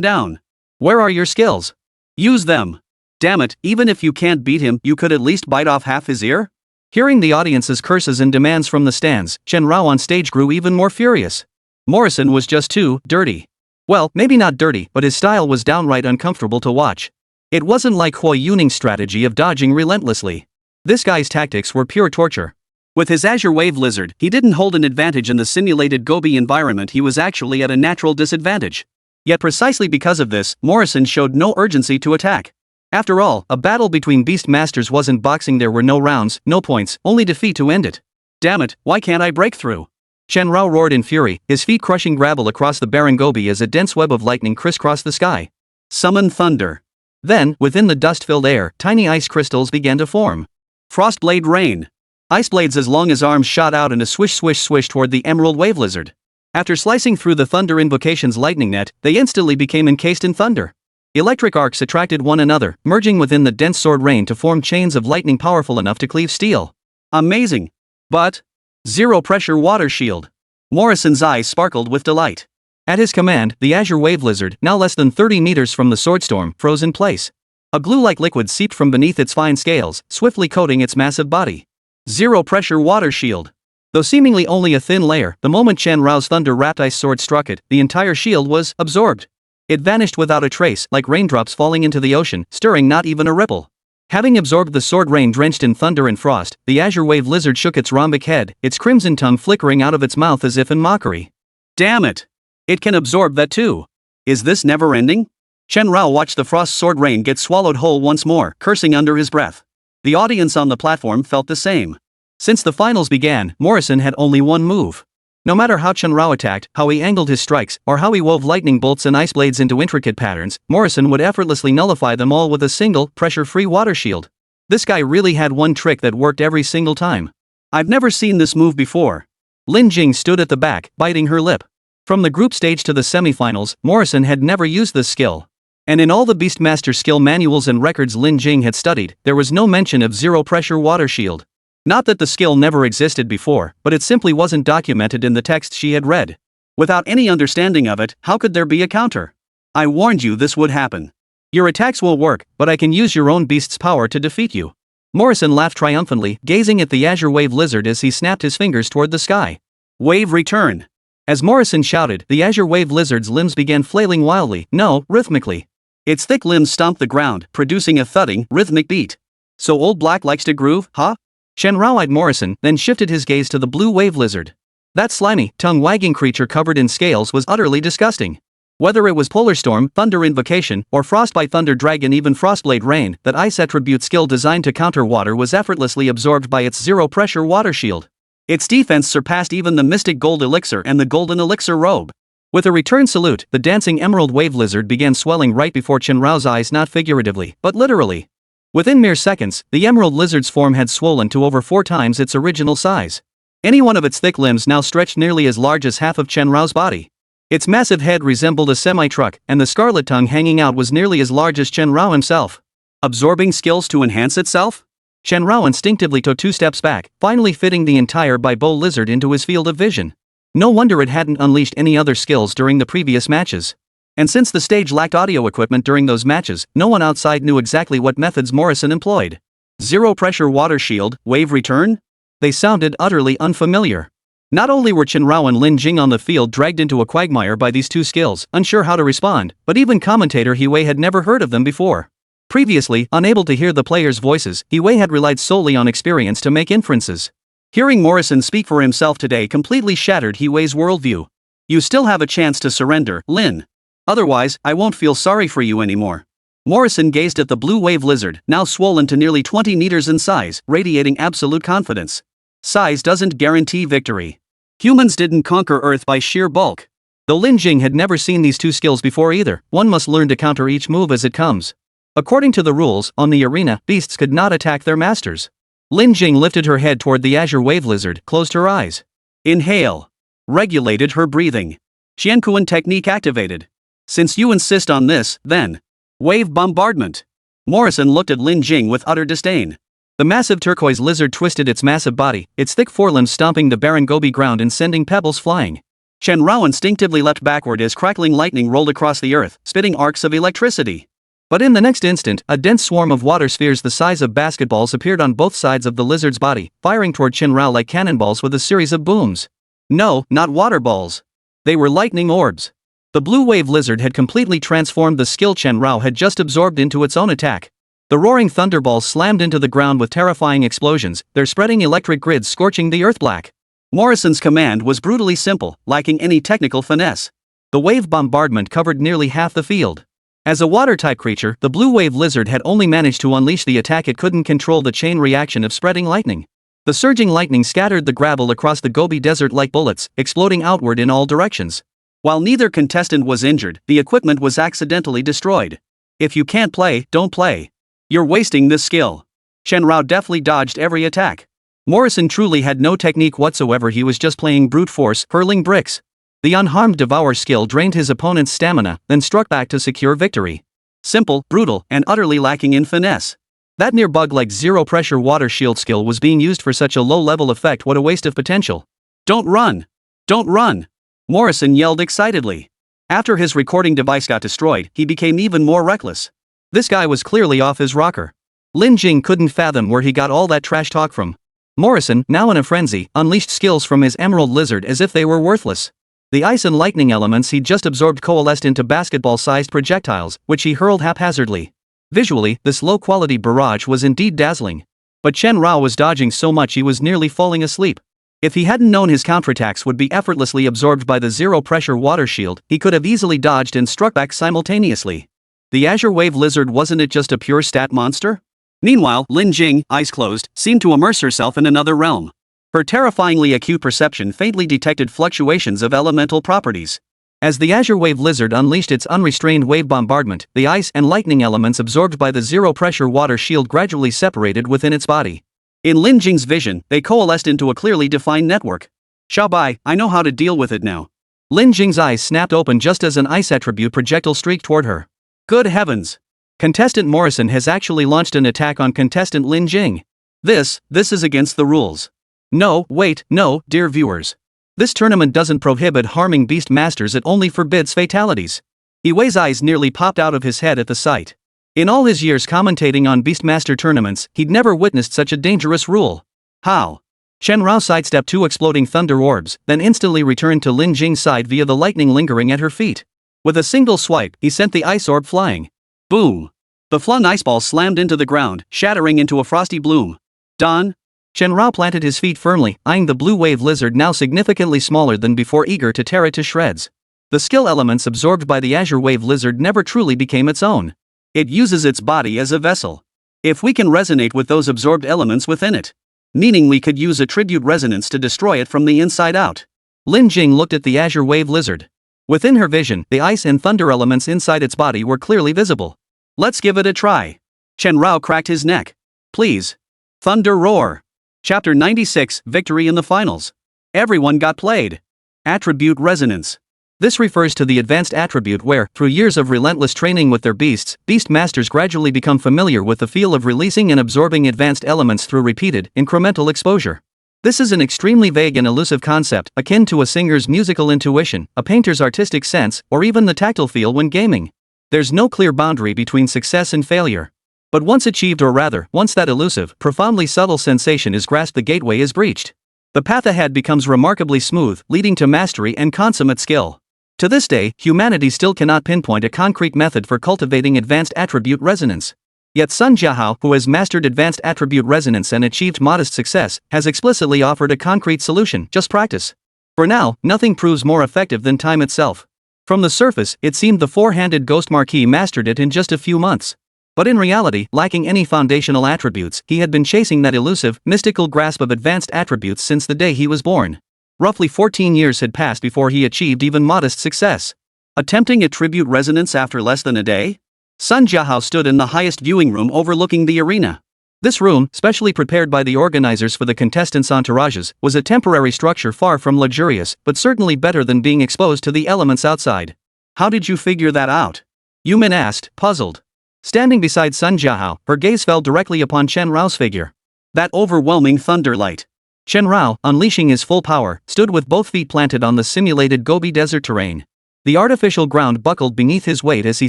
down. Where are your skills? Use them. Damn it, even if you can't beat him, you could at least bite off half his ear? Hearing the audience's curses and demands from the stands, Chen Rao on stage grew even more furious. Morrison was just too dirty. Well, maybe not dirty, but his style was downright uncomfortable to watch. It wasn't like Hui Yuning's strategy of dodging relentlessly. This guy's tactics were pure torture. With his Azure Wave Lizard, he didn't hold an advantage in the simulated Gobi environment, he was actually at a natural disadvantage. Yet precisely because of this, Morrison showed no urgency to attack. After all, a battle between beast masters wasn't boxing, there were no rounds, no points, only defeat to end it. Damn it, why can't I break through? Chen Rao roared in fury, his feet crushing gravel across the barren Gobi as a dense web of lightning crisscrossed the sky. Summon thunder. Then, within the dust-filled air, tiny ice crystals began to form. Frostblade rain. Ice blades as long as arms shot out in a swish swish swish toward the emerald wave lizard. After slicing through the Thunder Invocation's lightning net, they instantly became encased in thunder. Electric arcs attracted one another, merging within the dense sword rain to form chains of lightning powerful enough to cleave steel. Amazing. But, zero pressure water shield. Morrison's eyes sparkled with delight. At his command, the Azure Wave Lizard, now less than 30 meters from the swordstorm, froze in place. A glue-like liquid seeped from beneath its fine scales, swiftly coating its massive body. Zero pressure water shield. Though seemingly only a thin layer, the moment Chen Rao's thunder-wrapped ice sword struck it, the entire shield was absorbed. It vanished without a trace, like raindrops falling into the ocean, stirring not even a ripple. Having absorbed the sword rain drenched in thunder and frost, the Azure Wave Lizard shook its rhombic head, its crimson tongue flickering out of its mouth as if in mockery. Damn it! It can absorb that too. Is this never ending? Chen Rao watched the frost sword rain get swallowed whole once more, cursing under his breath. The audience on the platform felt the same. Since the finals began, Morrison had only one move. No matter how Chen Rao attacked, how he angled his strikes, or how he wove lightning bolts and ice blades into intricate patterns, Morrison would effortlessly nullify them all with a single, pressure-free water shield. This guy really had one trick that worked every single time. I've never seen this move before. Lin Jing stood at the back, biting her lip. From the group stage to the semifinals, Morrison had never used this skill. And in all the Beastmaster skill manuals and records Lin Jing had studied, there was no mention of zero-pressure water shield. Not that the skill never existed before, but it simply wasn't documented in the text she had read. Without any understanding of it, how could there be a counter? I warned you this would happen. Your attacks will work, but I can use your own beast's power to defeat you. Morrison laughed triumphantly, gazing at the Azure Wave Lizard as he snapped his fingers toward the sky. Wave return. As Morrison shouted, the Azure Wave Lizard's limbs began flailing wildly, no, rhythmically. Its thick limbs stomped the ground, producing a thudding, rhythmic beat. So old Black likes to groove, huh? Chen Rao eyed Morrison, then shifted his gaze to the blue wave lizard. That slimy, tongue-wagging creature covered in scales was utterly disgusting. Whether it was Polar Storm, Thunder Invocation, or Frostbite Thunder Dragon, even Frostblade Rain, that ice attribute skill designed to counter water was effortlessly absorbed by its zero-pressure water shield. Its defense surpassed even the Mystic Gold Elixir and the Golden Elixir Robe. With a return salute, the dancing emerald wave lizard began swelling right before Chenrao's eyes, not figuratively, but literally. Within mere seconds, the emerald lizard's form had swollen to over 4 times its original size. Any one of its thick limbs now stretched nearly as large as half of Chenrao's body. Its massive head resembled a semi-truck, and the scarlet tongue hanging out was nearly as large as Chenrao himself. Absorbing skills to enhance itself? Chenrao instinctively took 2 steps back, finally fitting the entire Baibo lizard into his field of vision. No wonder it hadn't unleashed any other skills during the previous matches. And since the stage lacked audio equipment during those matches, no one outside knew exactly what methods Morrison employed. Zero-pressure water shield, wave return? They sounded utterly unfamiliar. Not only were Chenrao and Lin Jing on the field dragged into a quagmire by these 2 skills, unsure how to respond, but even commentator He Wei had never heard of them before. Previously, unable to hear the players' voices, He Wei had relied solely on experience to make inferences. Hearing Morrison speak for himself today completely shattered He Wei's worldview. You still have a chance to surrender, Lin. Otherwise, I won't feel sorry for you anymore. Morrison gazed at the blue wave lizard, now swollen to nearly 20 meters in size, radiating absolute confidence. Size doesn't guarantee victory. Humans didn't conquer Earth by sheer bulk. Though Lin Jing had never seen these 2 skills before either, one must learn to counter each move as it comes. According to the rules, on the arena, beasts could not attack their masters. Lin Jing lifted her head toward the azure wave lizard, closed her eyes. Inhale. Regulated her breathing. Qiankuan technique activated. Since you insist on this, then. Wave bombardment. Morrison looked at Lin Jing with utter disdain. The massive turquoise lizard twisted its massive body, its thick forelimbs stomping the barren gobi ground and sending pebbles flying. Chenrao instinctively leapt backward as crackling lightning rolled across the earth, spitting arcs of electricity. But in the next instant, a dense swarm of water spheres the size of basketballs appeared on both sides of the lizard's body, firing toward Chenrao like cannonballs with a series of booms. No, not water balls. They were lightning orbs. The blue wave lizard had completely transformed the skill Chenrao had just absorbed into its own attack. The roaring thunderballs slammed into the ground with terrifying explosions, their spreading electric grids scorching the earth black. Morrison's command was brutally simple, lacking any technical finesse. The wave bombardment covered nearly half the field. As a water-type creature, the blue wave lizard had only managed to unleash the attack. It couldn't control the chain reaction of spreading lightning. The surging lightning scattered the gravel across the Gobi Desert like bullets, exploding outward in all directions. While neither contestant was injured, the equipment was accidentally destroyed. If you can't play, don't play. You're wasting this skill. Chenrao deftly dodged every attack. Morrison truly had no technique whatsoever. He was just playing brute force, hurling bricks. The unharmed devour skill drained his opponent's stamina, then struck back to secure victory. Simple, brutal, and utterly lacking in finesse. That near bug-like zero-pressure water shield skill was being used for such a low-level effect. What a waste of potential. Don't run! Don't run! Morrison yelled excitedly. After his recording device got destroyed, he became even more reckless. This guy was clearly off his rocker. Lin Jing couldn't fathom where he got all that trash talk from. Morrison, now in a frenzy, unleashed skills from his emerald lizard as if they were worthless. The ice and lightning elements he'd just absorbed coalesced into basketball-sized projectiles, which he hurled haphazardly. Visually, this low-quality barrage was indeed dazzling. But Chenrao was dodging so much he was nearly falling asleep. If he hadn't known his counterattacks would be effortlessly absorbed by the zero-pressure water shield, he could have easily dodged and struck back simultaneously. The azure wave lizard, wasn't it just a pure stat monster? Meanwhile, Lin Jing, eyes closed, seemed to immerse herself in another realm. Her terrifyingly acute perception faintly detected fluctuations of elemental properties. As the azure wave lizard unleashed its unrestrained wave bombardment, the ice and lightning elements absorbed by the zero-pressure water shield gradually separated within its body. In Lin Jing's vision, they coalesced into a clearly defined network. Xiaobai, I know how to deal with it now. Lin Jing's eyes snapped open just as an ice attribute projectile streaked toward her. Good heavens! Contestant Morrison has actually launched an attack on contestant Lin Jing. This is against the rules. No, wait, no, dear viewers. This tournament doesn't prohibit harming beast masters, it only forbids fatalities. He Wei's eyes nearly popped out of his head at the sight. In all his years commentating on Beastmaster tournaments, he'd never witnessed such a dangerous rule. How? Chenrao sidestepped 2 exploding thunder orbs, then instantly returned to Lin Jing's side via the lightning lingering at her feet. With a single swipe, he sent the ice orb flying. Boom! The flung ice ball slammed into the ground, shattering into a frosty bloom. Done? Chen Rao planted his feet firmly, eyeing the blue wave lizard now significantly smaller than before, eager to tear it to shreds. The skill elements absorbed by the azure wave lizard never truly became its own. It uses its body as a vessel. If we can resonate with those absorbed elements within it, meaning we could use attribute resonance to destroy it from the inside out. Lin Jing looked at the azure wave lizard. Within her vision, the ice and thunder elements inside its body were clearly visible. Let's give it a try. Chen Rao cracked his neck. Please. Thunder roar. Chapter 96, Victory in the Finals. Everyone got played. Attribute resonance. This refers to the advanced attribute where, through years of relentless training with their beasts, beast masters gradually become familiar with the feel of releasing and absorbing advanced elements through repeated, incremental exposure. This is an extremely vague and elusive concept, akin to a singer's musical intuition, a painter's artistic sense, or even the tactile feel when gaming. There's no clear boundary between success and failure. But once achieved, or rather, once that elusive, profoundly subtle sensation is grasped, the gateway is breached. The path ahead becomes remarkably smooth, leading to mastery and consummate skill. To this day, humanity still cannot pinpoint a concrete method for cultivating advanced attribute resonance. Yet Sun Jiahao, who has mastered advanced attribute resonance and achieved modest success, has explicitly offered a concrete solution: just practice. For now, nothing proves more effective than time itself. From the surface, it seemed the four-handed ghost marquis mastered it in just a few months. But in reality, lacking any foundational attributes, he had been chasing that elusive, mystical grasp of advanced attributes since the day he was born. Roughly 14 years had passed before he achieved even modest success. Attempting attribute resonance after less than a day? Sun Jiahao stood in the highest viewing room overlooking the arena. This room, specially prepared by the organizers for the contestants' entourages, was a temporary structure far from luxurious, but certainly better than being exposed to the elements outside. How did you figure that out? Yumin asked, puzzled. Standing beside Sun Jiahao, her gaze fell directly upon Chen Rao's figure. That overwhelming thunder light. Chen Rao, unleashing his full power, stood with both feet planted on the simulated Gobi Desert terrain. The artificial ground buckled beneath his weight as he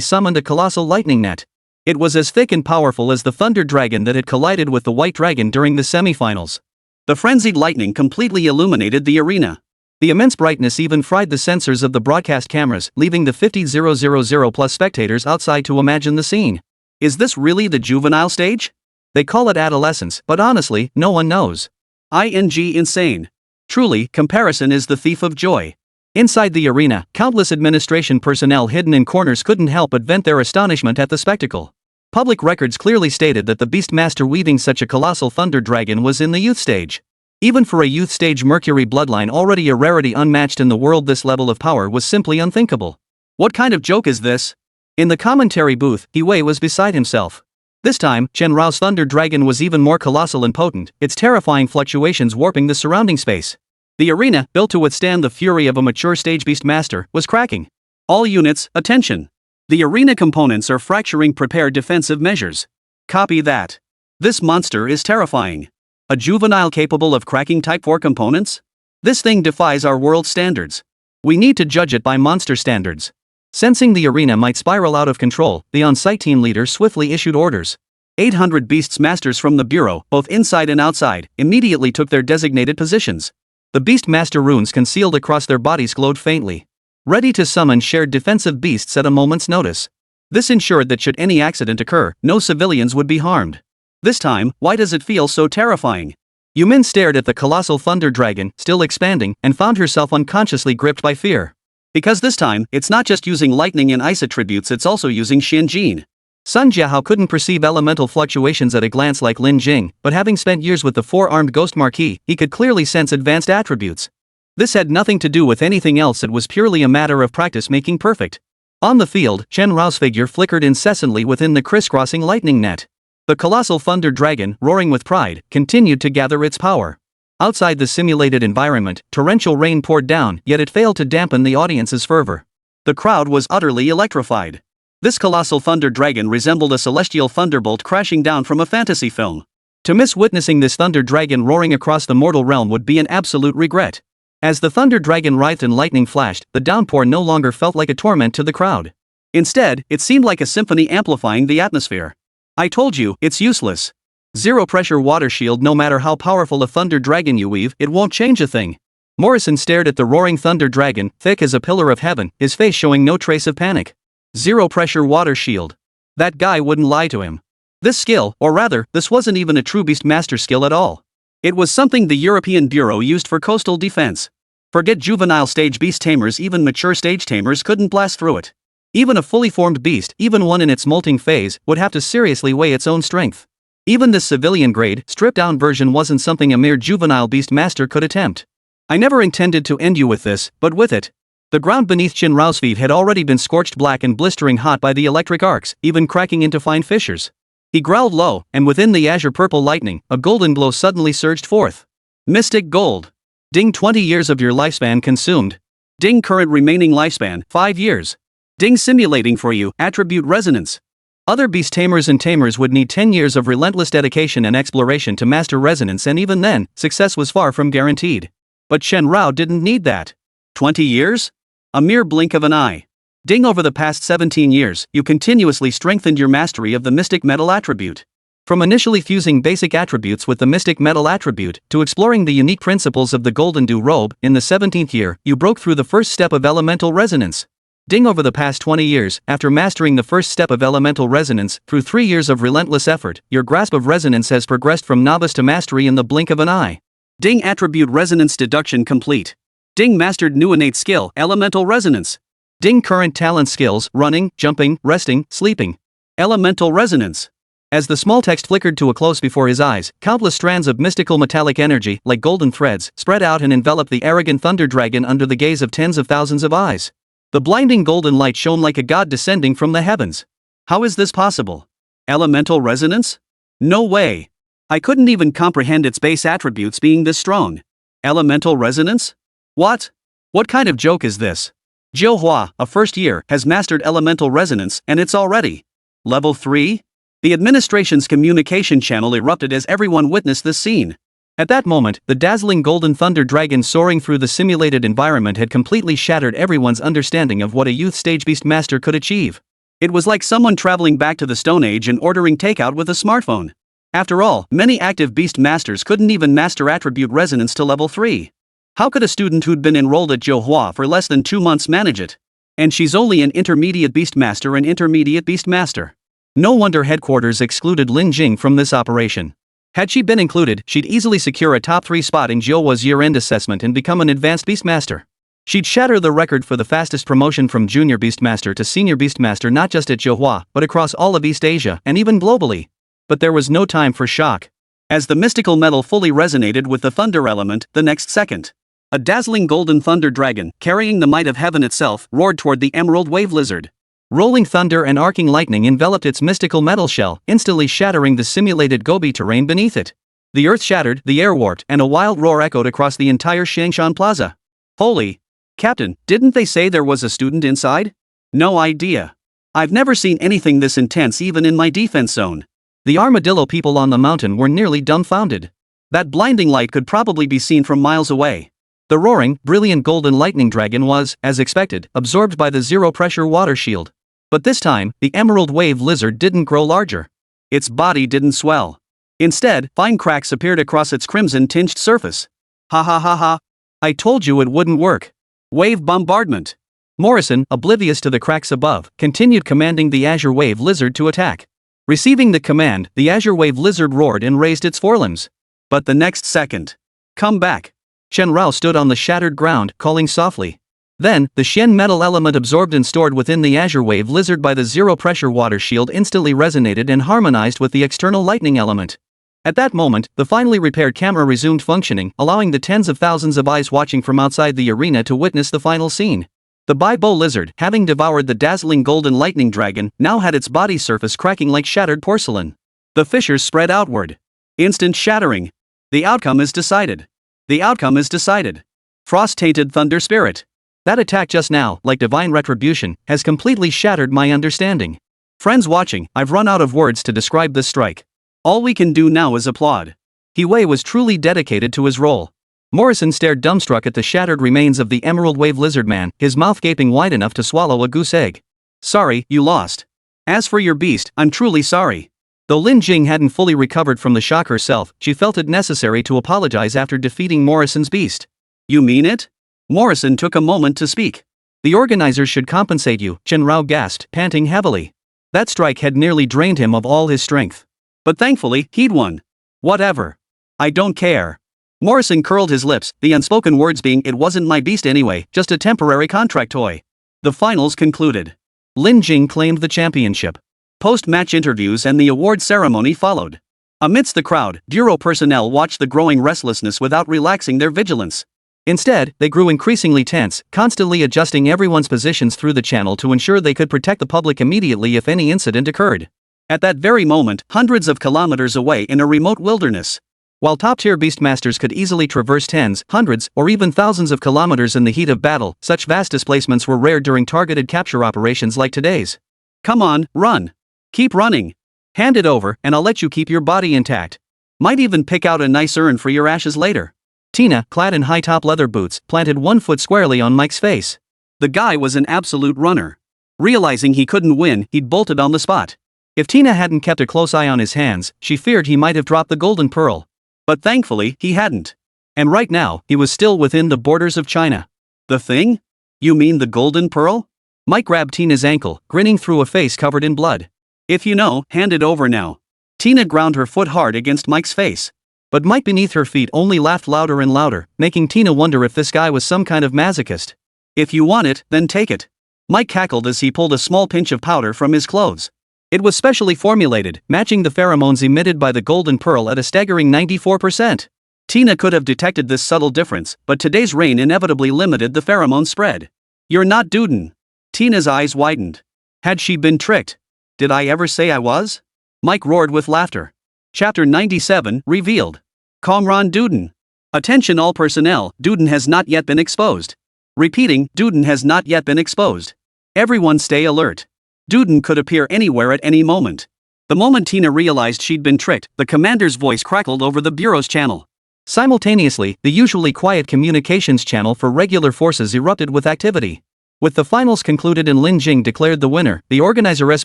summoned a colossal lightning net. It was as thick and powerful as the thunder dragon that had collided with the white dragon during the semifinals. The frenzied lightning completely illuminated the arena. The immense brightness even fried the sensors of the broadcast cameras, leaving the 50,000 plus spectators outside to imagine the scene. Is this really the juvenile stage? They call it adolescence, but honestly, no one knows. Insane. Truly, comparison is the thief of joy. Inside the arena, countless administration personnel hidden in corners couldn't help but vent their astonishment at the spectacle. Public records clearly stated that the beastmaster weaving such a colossal thunder dragon was in the youth stage. Even for a youth stage Mercury bloodline, already a rarity unmatched in the world, this level of power was simply unthinkable. What kind of joke is this? In the commentary booth, He Wei was beside himself. This time, Chen Rao's thunder dragon was even more colossal and potent, its terrifying fluctuations warping the surrounding space. The arena, built to withstand the fury of a mature stage beastmaster, was cracking. All units, attention! The arena components are fracturing, prepare defensive measures. Copy that. This monster is terrifying. A juvenile capable of cracking Type 4 components? This thing defies our world standards. We need to judge it by monster standards. Sensing the arena might spiral out of control, the on-site team leader swiftly issued orders. 800 beasts masters from the bureau, both inside and outside, immediately took their designated positions. The beast master runes concealed across their bodies glowed faintly, ready to summon shared defensive beasts at a moment's notice. This ensured that should any accident occur, no civilians would be harmed. This time, why does it feel so terrifying? Yumin stared at the colossal thunder dragon, still expanding, and found herself unconsciously gripped by fear. Because this time, it's not just using lightning and ice attributes, it's also using Xianjin. Sun Jiahao couldn't perceive elemental fluctuations at a glance like Lin Jing, but having spent years with the four-armed ghost marquis, he could clearly sense advanced attributes. This had nothing to do with anything else, it was purely a matter of practice making perfect. On the field, Chen Rao's figure flickered incessantly within the crisscrossing lightning net. The colossal thunder dragon, roaring with pride, continued to gather its power. Outside the simulated environment, torrential rain poured down, yet it failed to dampen the audience's fervor. The crowd was utterly electrified. This colossal thunder dragon resembled a celestial thunderbolt crashing down from a fantasy film. To miss witnessing this thunder dragon roaring across the mortal realm would be an absolute regret. As the thunder dragon writhed and lightning flashed, the downpour no longer felt like a torment to the crowd. Instead, it seemed like a symphony amplifying the atmosphere. I told you, it's useless. Zero pressure water shield, no matter how powerful a thunder dragon you weave, it won't change a thing. Morrison stared at the roaring thunder dragon, thick as a pillar of heaven, his face showing no trace of panic. Zero pressure water shield. That guy wouldn't lie to him. This skill, or rather, this wasn't even a true beastmaster skill at all. It was something the European Bureau used for coastal defense. Forget juvenile stage beast tamers, even mature stage tamers couldn't blast through it. Even a fully formed beast, even one in its molting phase, would have to seriously weigh its own strength. Even this civilian-grade, stripped-down version wasn't something a mere juvenile beast master could attempt. I never intended to end you with this, but with it. The ground beneath Qin Rao's feet had already been scorched black and blistering hot by the electric arcs, even cracking into fine fissures. He growled low, and within the azure-purple lightning, a golden glow suddenly surged forth. Mystic gold. Ding 20 years of your lifespan consumed. Ding current remaining lifespan, 5 years. Ding simulating for you, attribute resonance. Other beast tamers and tamers would need 10 years of relentless dedication and exploration to master resonance, and even then, success was far from guaranteed. But Qin Rao didn't need that. 20 years? A mere blink of an eye. Ding, over the past 17 years, you continuously strengthened your mastery of the mystic metal attribute. From initially fusing basic attributes with the mystic metal attribute, to exploring the unique principles of the Golden Dew robe, in the 17th year, you broke through the first step of elemental resonance. Ding, over the past 20 years, after mastering the first step of elemental resonance, through 3 years of relentless effort, your grasp of resonance has progressed from novice to mastery in the blink of an eye. Ding, attribute resonance deduction complete. Ding, mastered new innate skill, elemental resonance. Ding, current talent skills, running, jumping, resting, sleeping. Elemental resonance. As the small text flickered to a close before his eyes, countless strands of mystical metallic energy, like golden threads, spread out and enveloped the arrogant thunder dragon under the gaze of tens of thousands of eyes. The blinding golden light shone like a god descending from the heavens. How is this possible? Elemental resonance? No way. I couldn't even comprehend its base attributes being this strong. Elemental resonance? What? What kind of joke is this? Jiu Hua, a first year, has mastered elemental resonance, and it's already level 3? The administration's communication channel erupted as everyone witnessed this scene. At that moment, the dazzling golden thunder dragon soaring through the simulated environment had completely shattered everyone's understanding of what a youth stage beast master could achieve. It was like someone traveling back to the Stone Age and ordering takeout with a smartphone. After all, many active beast masters couldn't even master attribute resonance to level 3. How could a student who'd been enrolled at Jiu Hua for less than 2 months manage it? And she's only an intermediate beast master and intermediate beast master. No wonder headquarters excluded Lin Jing from this operation. Had she been included, she'd easily secure a top 3 spot in Jiu Hua's year-end assessment and become an advanced beastmaster. She'd shatter the record for the fastest promotion from junior beastmaster to senior beastmaster, not just at Jiu Hua, but across all of East Asia and even globally. But there was no time for shock. As the mystical metal fully resonated with the thunder element, the next second, a dazzling golden thunder dragon, carrying the might of heaven itself, roared toward the emerald wave lizard. Rolling thunder and arcing lightning enveloped its mystical metal shell, instantly shattering the simulated Gobi terrain beneath it. The earth shattered, the air warped, and a wild roar echoed across the entire Xiangshan Plaza. Holy! Captain, didn't they say there was a student inside? No idea. I've never seen anything this intense even in my defense zone. The armadillo people on the mountain were nearly dumbfounded. That blinding light could probably be seen from miles away. The roaring, brilliant golden lightning dragon was, as expected, absorbed by the zero-pressure water shield. But this time, the emerald wave lizard didn't grow larger. Its body didn't swell. Instead, fine cracks appeared across its crimson-tinged surface. Ha ha ha ha. I told you it wouldn't work. Wave bombardment. Morrison, oblivious to the cracks above, continued commanding the azure wave lizard to attack. Receiving the command, the azure wave lizard roared and raised its forelimbs. But the next second, come back. Qin Rao stood on the shattered ground, calling softly. Then, the Xian metal element absorbed and stored within the azure wave lizard by the zero-pressure water shield instantly resonated and harmonized with the external lightning element. At that moment, the finely repaired camera resumed functioning, allowing the tens of thousands of eyes watching from outside the arena to witness the final scene. The Bai-Bo lizard, having devoured the dazzling golden lightning dragon, now had its body surface cracking like shattered porcelain. The fissures spread outward. Instant shattering. The outcome is decided. The outcome is decided. Frost-tainted thunder spirit. That attack just now, like divine retribution, has completely shattered my understanding. Friends watching, I've run out of words to describe this strike. All we can do now is applaud. He Wei was truly dedicated to his role. Morrison stared dumbstruck at the shattered remains of the emerald wave lizard man, his mouth gaping wide enough to swallow a goose egg. Sorry, you lost. As for your beast, I'm truly sorry. Though Lin Jing hadn't fully recovered from the shock herself, she felt it necessary to apologize after defeating Morrison's beast. You mean it? Morrison took a moment to speak. The organizers should compensate you, Qin Rao gasped, panting heavily. That strike had nearly drained him of all his strength. But thankfully, he'd won. Whatever. I don't care. Morrison curled his lips, the unspoken words being, "It wasn't my beast anyway, just a temporary contract toy." The finals concluded. Lin Jing claimed the championship. Post-match interviews and the award ceremony followed. Amidst the crowd, Bureau personnel watched the growing restlessness without relaxing their vigilance. Instead, they grew increasingly tense, constantly adjusting everyone's positions through the channel to ensure they could protect the public immediately if any incident occurred. At that very moment, hundreds of kilometers away in a remote wilderness, while top-tier beastmasters could easily traverse tens, hundreds, or even thousands of kilometers in the heat of battle, such vast displacements were rare during targeted capture operations like today's. Come on, run. Keep running. Hand it over, and I'll let you keep your body intact. Might even pick out a nice urn for your ashes later. Tina, clad in high-top leather boots, planted one foot squarely on Mike's face. The guy was an absolute runner. Realizing he couldn't win, he'd bolted on the spot. If Tina hadn't kept a close eye on his hands, she feared he might have dropped the golden pearl. But thankfully, he hadn't. And right now, he was still within the borders of China. The thing? You mean the golden pearl? Mike grabbed Tina's ankle, grinning through a face covered in blood. If you know, hand it over now. Tina ground her foot hard against Mike's face. But Mike beneath her feet only laughed louder and louder, making Tina wonder if this guy was some kind of masochist. If you want it, then take it. Mike cackled as he pulled a small pinch of powder from his clothes. It was specially formulated, matching the pheromones emitted by the golden pearl at a staggering 94%. Tina could have detected this subtle difference, but today's rain inevitably limited the pheromone spread. You're not Duden. Tina's eyes widened. Had she been tricked? Did I ever say I was? Mike roared with laughter. Chapter 97, revealed. Comrade Duden. Attention all personnel, Duden has not yet been exposed. Repeating, Duden has not yet been exposed. Everyone stay alert. Duden could appear anywhere at any moment. The moment Tina realized she'd been tricked, the commander's voice crackled over the Bureau's channel. Simultaneously, the usually quiet communications channel for regular forces erupted with activity. With the finals concluded and Lin Jing declared the winner, the organizer's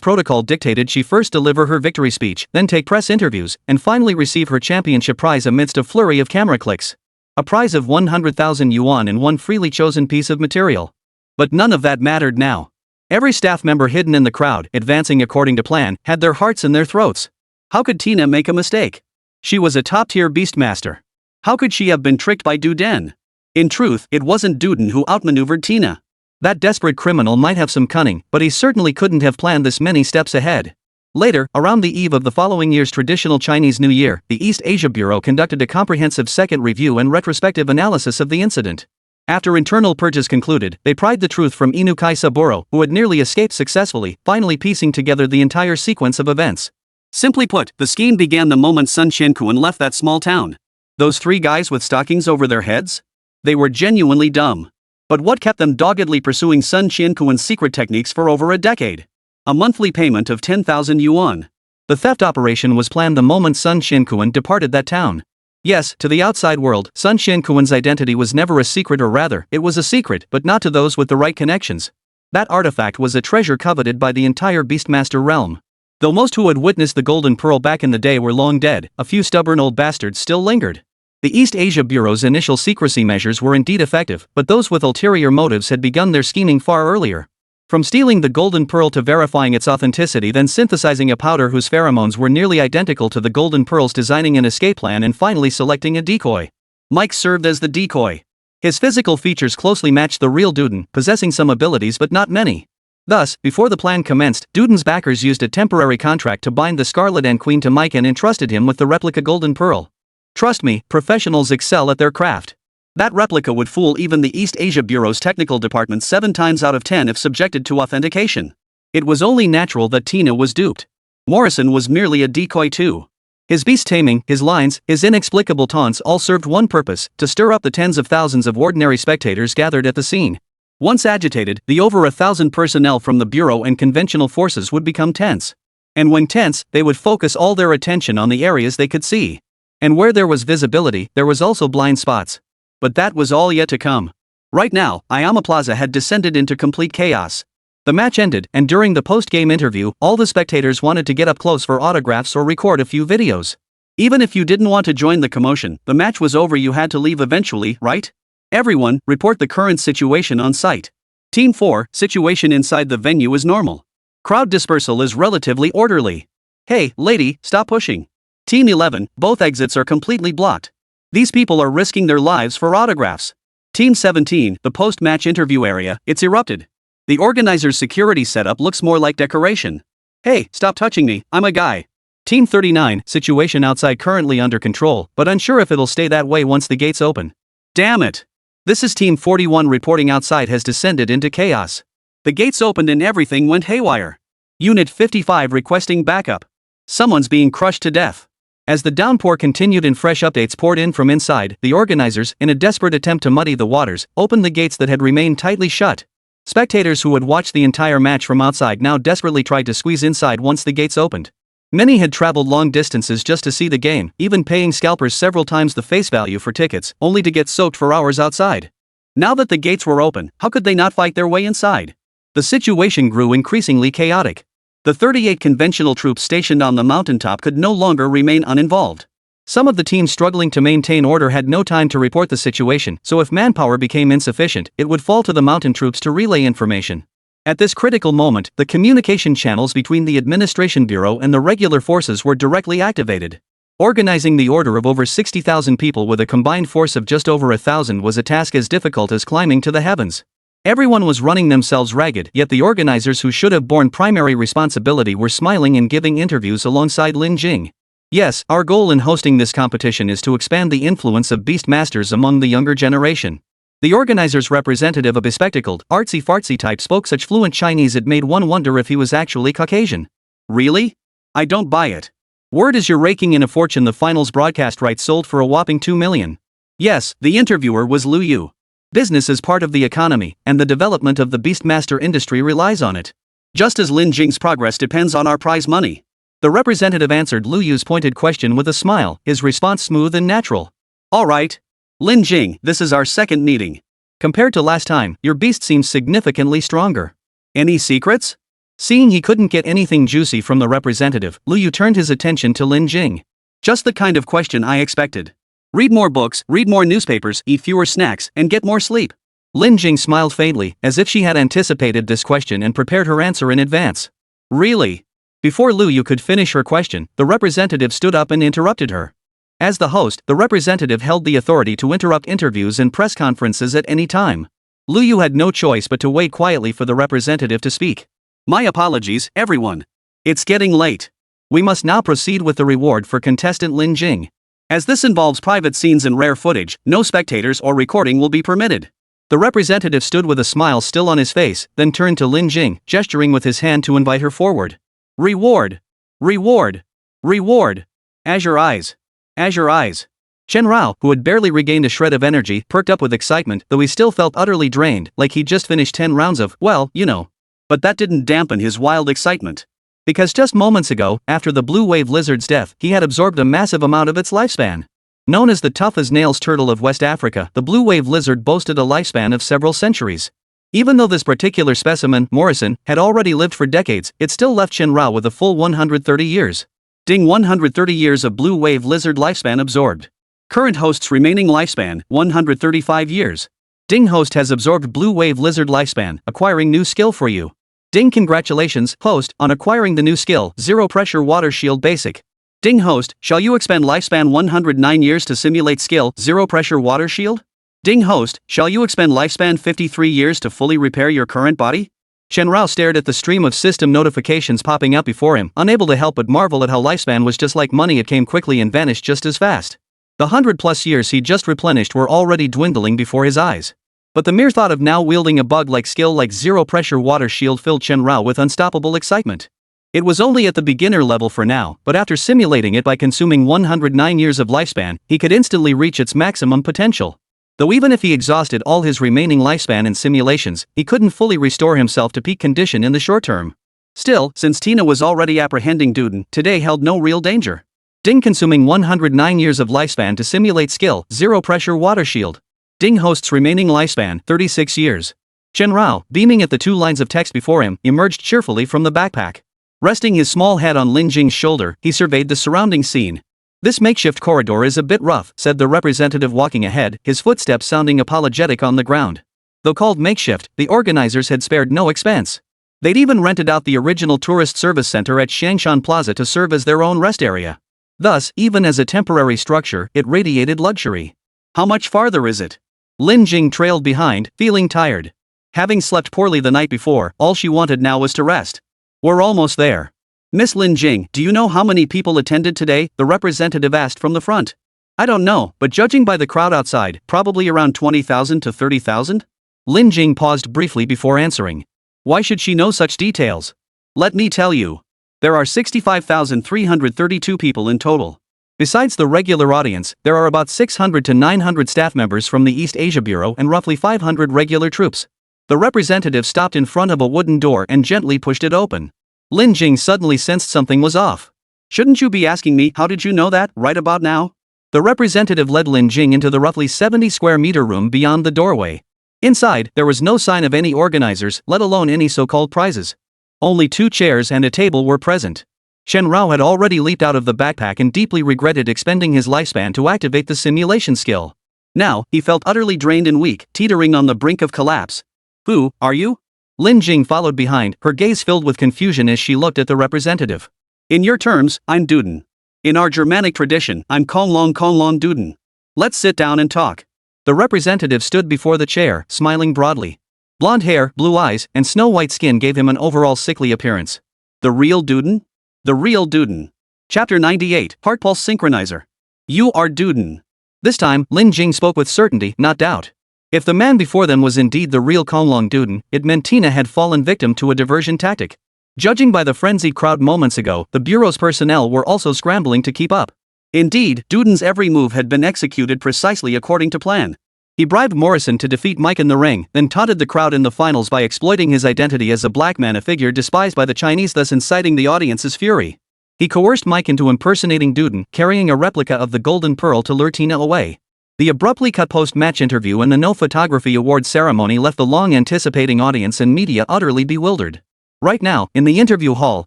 protocol dictated she first deliver her victory speech, then take press interviews, and finally receive her championship prize amidst a flurry of camera clicks. A prize of 100,000 yuan and one freely chosen piece of material. But none of that mattered now. Every staff member hidden in the crowd, advancing according to plan, had their hearts in their throats. How could Tina make a mistake? She was a top-tier beastmaster. How could she have been tricked by Duden? In truth, it wasn't Duden who outmaneuvered Tina. That desperate criminal might have some cunning, but he certainly couldn't have planned this many steps ahead. Later, around the eve of the following year's traditional Chinese New Year, the East Asia Bureau conducted a comprehensive second review and retrospective analysis of the incident. After internal purges concluded, they pried the truth from Inukai Saburo, who had nearly escaped successfully, finally piecing together the entire sequence of events. Simply put, the scheme began the moment Sun Qiankuan left that small town. Those three guys with stockings over their heads? They were genuinely dumb. But what kept them doggedly pursuing Sun Qiankuan's secret techniques for over a decade? A monthly payment of 10,000 yuan. The theft operation was planned the moment Sun Qiankuan departed that town. Yes, to the outside world, Sun Qiankuan's identity was never a secret, or rather, it was a secret, but not to those with the right connections. That artifact was a treasure coveted by the entire Beastmaster realm. Though most who had witnessed the Golden Pearl back in the day were long dead, a few stubborn old bastards still lingered. The East Asia Bureau's initial secrecy measures were indeed effective, but those with ulterior motives had begun their scheming far earlier. From stealing the Golden Pearl to verifying its authenticity, then synthesizing a powder whose pheromones were nearly identical to the Golden Pearl's, designing an escape plan, and finally selecting a decoy. Mike served as the decoy. His physical features closely matched the real Duden, possessing some abilities but not many. Thus, before the plan commenced, Duden's backers used a temporary contract to bind the Scarlet Ant Queen to Mike and entrusted him with the replica Golden Pearl. Trust me, professionals excel at their craft. That replica would fool even the East Asia Bureau's technical department 7 times out of 10 if subjected to authentication. It was only natural that Tina was duped. Morrison was merely a decoy too. His beast taming, his lines, his inexplicable taunts all served one purpose: to stir up the tens of thousands of ordinary spectators gathered at the scene. Once agitated, the over 1,000 personnel from the Bureau and conventional forces would become tense. And when tense, they would focus all their attention on the areas they could see. And where there was visibility, there was also blind spots. But that was all yet to come. Right now, Ayama Plaza had descended into complete chaos. The match ended, and during the post-game interview, all the spectators wanted to get up close for autographs or record a few videos. Even if you didn't want to join the commotion, the match was over, you had to leave eventually, right? Everyone, report the current situation on site. Team 4, situation inside the venue is normal. Crowd dispersal is relatively orderly. Hey, lady, stop pushing. Team 11, both exits are completely blocked. These people are risking their lives for autographs. Team 17, the post-match interview area, it's erupted. The organizer's security setup looks more like decoration. Hey, stop touching me, I'm a guy. Team 39, situation outside currently under control, but unsure if it'll stay that way once the gates open. Damn it! This is Team 41 reporting outside has descended into chaos. The gates opened and everything went haywire. Unit 55 requesting backup. Someone's being crushed to death. As the downpour continued and fresh updates poured in from inside, the organizers, in a desperate attempt to muddy the waters, opened the gates that had remained tightly shut. Spectators who had watched the entire match from outside now desperately tried to squeeze inside once the gates opened. Many had traveled long distances just to see the game, even paying scalpers several times the face value for tickets, only to get soaked for hours outside. Now that the gates were open, how could they not fight their way inside? The situation grew increasingly chaotic. The 38 conventional troops stationed on the mountaintop could no longer remain uninvolved. Some of the teams struggling to maintain order had no time to report the situation, so if manpower became insufficient, it would fall to the mountain troops to relay information. At this critical moment, the communication channels between the Administration Bureau and the regular forces were directly activated. Organizing the order of over 60,000 people with a combined force of just over 1,000 was a task as difficult as climbing to the heavens. Everyone was running themselves ragged, yet the organizers who should have borne primary responsibility were smiling and giving interviews alongside Lin Jing. Yes, our goal in hosting this competition is to expand the influence of Beast Masters among the younger generation. The organizer's representative, a bespectacled, artsy-fartsy type, spoke such fluent Chinese it made one wonder if he was actually Caucasian. Really? I don't buy it. Word is you're raking in a fortune. The finals broadcast rights sold for a whopping 2 million. Yes, the interviewer was Lu Yu. Business is part of the economy, and the development of the Beastmaster industry relies on it. Just as Lin Jing's progress depends on our prize money. The representative answered Lu Yu's pointed question with a smile, his response smooth and natural. All right. Lin Jing, this is our second meeting. Compared to last time, your beast seems significantly stronger. Any secrets? Seeing he couldn't get anything juicy from the representative, Lu Yu turned his attention to Lin Jing. Just the kind of question I expected. Read more books, read more newspapers, eat fewer snacks, and get more sleep. Lin Jing smiled faintly, as if she had anticipated this question and prepared her answer in advance. Really? Before Lu Yu could finish her question, the representative stood up and interrupted her. As the host, the representative held the authority to interrupt interviews and press conferences at any time. Lu Yu had no choice but to wait quietly for the representative to speak. My apologies, everyone. It's getting late. We must now proceed with the reward for contestant Lin Jing. As this involves private scenes and rare footage, no spectators or recording will be permitted. The representative stood with a smile still on his face, then turned to Lin Jing, gesturing with his hand to invite her forward. Reward! Reward! Reward! Azure eyes! Azure eyes! Chen Rao, who had barely regained a shred of energy, perked up with excitement, though he still felt utterly drained, like he'd just finished 10 rounds of, well, you know. But that didn't dampen his wild excitement. Because just moments ago, after the blue wave lizard's death, he had absorbed a massive amount of its lifespan. Known as the tough-as-nails turtle of West Africa, the blue wave lizard boasted a lifespan of several centuries. Even though this particular specimen, Morrison, had already lived for decades, it still left Chen Rao with a full 130 years. Ding, 130 years of blue wave lizard lifespan absorbed. Current host's remaining lifespan, 135 years. Ding, host has absorbed blue wave lizard lifespan, acquiring new skill for you. Ding, congratulations, host, on acquiring the new skill, Zero Pressure Water Shield Basic. Ding, host, shall you expend lifespan 109 years to simulate skill, Zero Pressure Water Shield? Ding, host, shall you expend lifespan 53 years to fully repair your current body? Chen Rao stared at the stream of system notifications popping up before him, unable to help but marvel at how lifespan was just like money. It came quickly and vanished just as fast. The 100+ years he just replenished were already dwindling before his eyes. But the mere thought of now wielding a bug-like skill like Zero Pressure Water Shield filled Chen Rao with unstoppable excitement. It was only at the beginner level for now, but after simulating it by consuming 109 years of lifespan, he could instantly reach its maximum potential. Though even if he exhausted all his remaining lifespan in simulations, he couldn't fully restore himself to peak condition in the short term. Still, since Tina was already apprehending Duden, today held no real danger. Ding, consuming 109 years of lifespan to simulate skill, Zero Pressure Water Shield. Ding, host's remaining lifespan, 36 years. Chen Rao, beaming at the 2 lines of text before him, emerged cheerfully from the backpack. Resting his small head on Lin Jing's shoulder, he surveyed the surrounding scene. This makeshift corridor is a bit rough, said the representative walking ahead, his footsteps sounding apologetic on the ground. Though called makeshift, the organizers had spared no expense. They'd even rented out the original tourist service center at Shangshan Plaza to serve as their own rest area. Thus, even as a temporary structure, it radiated luxury. How much farther is it? Lin Jing trailed behind, feeling tired. Having slept poorly the night before, all she wanted now was to rest. We're almost there. Miss Lin Jing, do you know how many people attended today? The representative asked from the front. I don't know, but judging by the crowd outside, probably around 20,000 to 30,000? Lin Jing paused briefly before answering. Why should she know such details? Let me tell you. There are 65,332 people in total. Besides the regular audience, there are about 600 to 900 staff members from the East Asia Bureau and roughly 500 regular troops. The representative stopped in front of a wooden door and gently pushed it open. Lin Jing suddenly sensed something was off. Shouldn't you be asking me, how did you know that, right about now? The representative led Lin Jing into the roughly 70 square meter room beyond the doorway. Inside, there was no sign of any organizers, let alone any so-called prizes. Only 2 chairs and a table were present. Shen Rao had already leaped out of the backpack and deeply regretted expending his lifespan to activate the simulation skill. Now, he felt utterly drained and weak, teetering on the brink of collapse. Who are you? Lin Jing followed behind, her gaze filled with confusion as she looked at the representative. In your terms, I'm Duden. In our Germanic tradition, I'm Konglong Duden. Let's sit down and talk. The representative stood before the chair, smiling broadly. Blonde hair, blue eyes, and snow-white skin gave him an overall sickly appearance. The real Duden? The real Duden. Chapter 98, Heart Pulse Synchronizer. You are Duden. This time, Lin Jing spoke with certainty, not doubt. If the man before them was indeed the real Konglong Duden, it meant Tina had fallen victim to a diversion tactic. Judging by the frenzied crowd moments ago, the Bureau's personnel were also scrambling to keep up. Indeed, Duden's every move had been executed precisely according to plan. He bribed Morrison to defeat Mike in the ring, then taunted the crowd in the finals by exploiting his identity as a black man, a figure despised by the Chinese, thus inciting the audience's fury. He coerced Mike into impersonating Duden, carrying a replica of the Golden Pearl to lure Tina away. The abruptly cut post-match interview and the No Photography Award ceremony left the long-anticipating audience and media utterly bewildered. Right now, in the interview hall,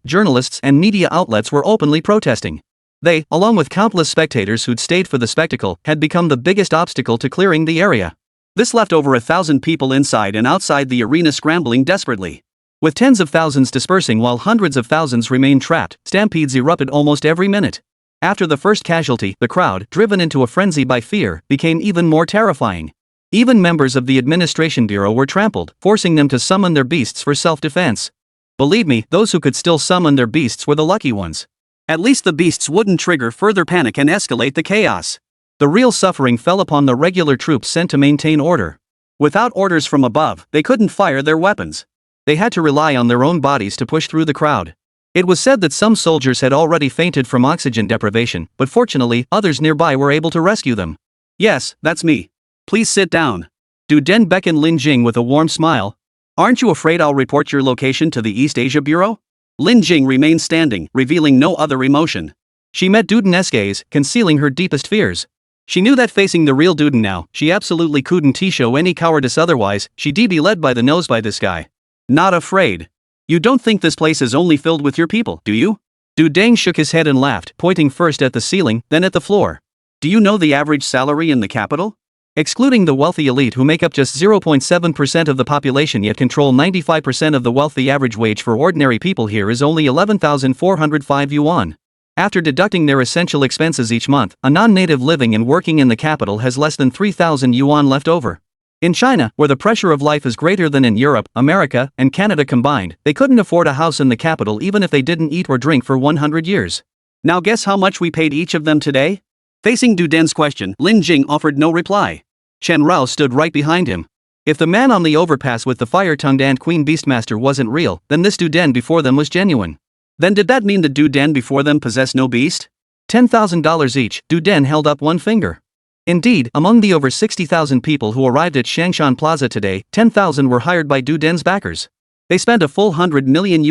journalists and media outlets were openly protesting. They, along with countless spectators who'd stayed for the spectacle, had become the biggest obstacle to clearing the area. This left over 1,000 people inside and outside the arena scrambling desperately. With tens of thousands dispersing while hundreds of thousands remained trapped, stampedes erupted almost every minute. After the first casualty, the crowd, driven into a frenzy by fear, became even more terrifying. Even members of the Administration Bureau were trampled, forcing them to summon their beasts for self-defense. Believe me, those who could still summon their beasts were the lucky ones. At least the beasts wouldn't trigger further panic and escalate the chaos. The real suffering fell upon the regular troops sent to maintain order. Without orders from above, they couldn't fire their weapons. They had to rely on their own bodies to push through the crowd. It was said that some soldiers had already fainted from oxygen deprivation, but fortunately, others nearby were able to rescue them. Yes, that's me. Please sit down. Duden beckoned Lin Jing with a warm smile. Aren't you afraid I'll report your location to the East Asia Bureau? Lin Jing remained standing, revealing no other emotion. She met Duden's gaze, concealing her deepest fears. She knew that facing the real Duden now, she absolutely couldn't show any cowardice, otherwise, she'd be led by the nose by this guy. Not afraid. You don't think this place is only filled with your people, do you? Duden shook his head and laughed, pointing first at the ceiling, then at the floor. Do you know the average salary in the capital? Excluding the wealthy elite who make up just 0.7% of the population yet control 95% of the wealth, the average wage for ordinary people here is only 11,405 yuan. After deducting their essential expenses each month, a non-native living and working in the capital has less than 3,000 yuan left over. In China, where the pressure of life is greater than in Europe, America, and Canada combined, they couldn't afford a house in the capital even if they didn't eat or drink for 100 years. Now guess how much we paid each of them today? Facing Duden's question, Lin Jing offered no reply. Chen Rao stood right behind him. If the man on the overpass with the fire-tongued Ant Queen Beastmaster wasn't real, then this Duden before them was genuine. Then did that mean the Duden before them possessed no beast? $10,000 each, Duden held up one finger. Indeed, among the over 60,000 people who arrived at Shangshan Plaza today, 10,000 were hired by Duden's backers. They spent a full $100 million.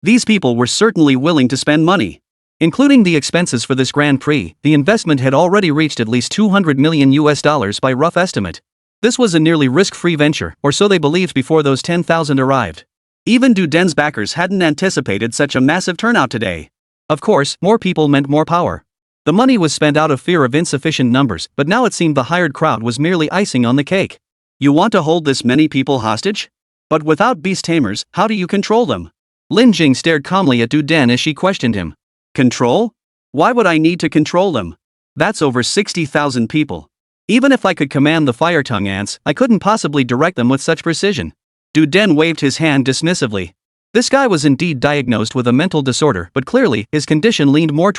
These people were certainly willing to spend money. Including the expenses for this Grand Prix, the investment had already reached at least $200 million by rough estimate. This was a nearly risk-free venture, or so they believed before those 10,000 arrived. Even Duden's backers hadn't anticipated such a massive turnout today. Of course, more people meant more power. The money was spent out of fear of insufficient numbers, but now it seemed the hired crowd was merely icing on the cake. You want to hold this many people hostage? But without beast tamers, how do you control them? Lin Jing stared calmly at Duden as she questioned him. Control? Why would I need to control them? That's over 60,000 people. Even if I could command the fire tongue ants, I couldn't possibly direct them with such precision. Du Den waved his hand dismissively. This guy was indeed diagnosed with a mental disorder, but clearly, his condition leaned more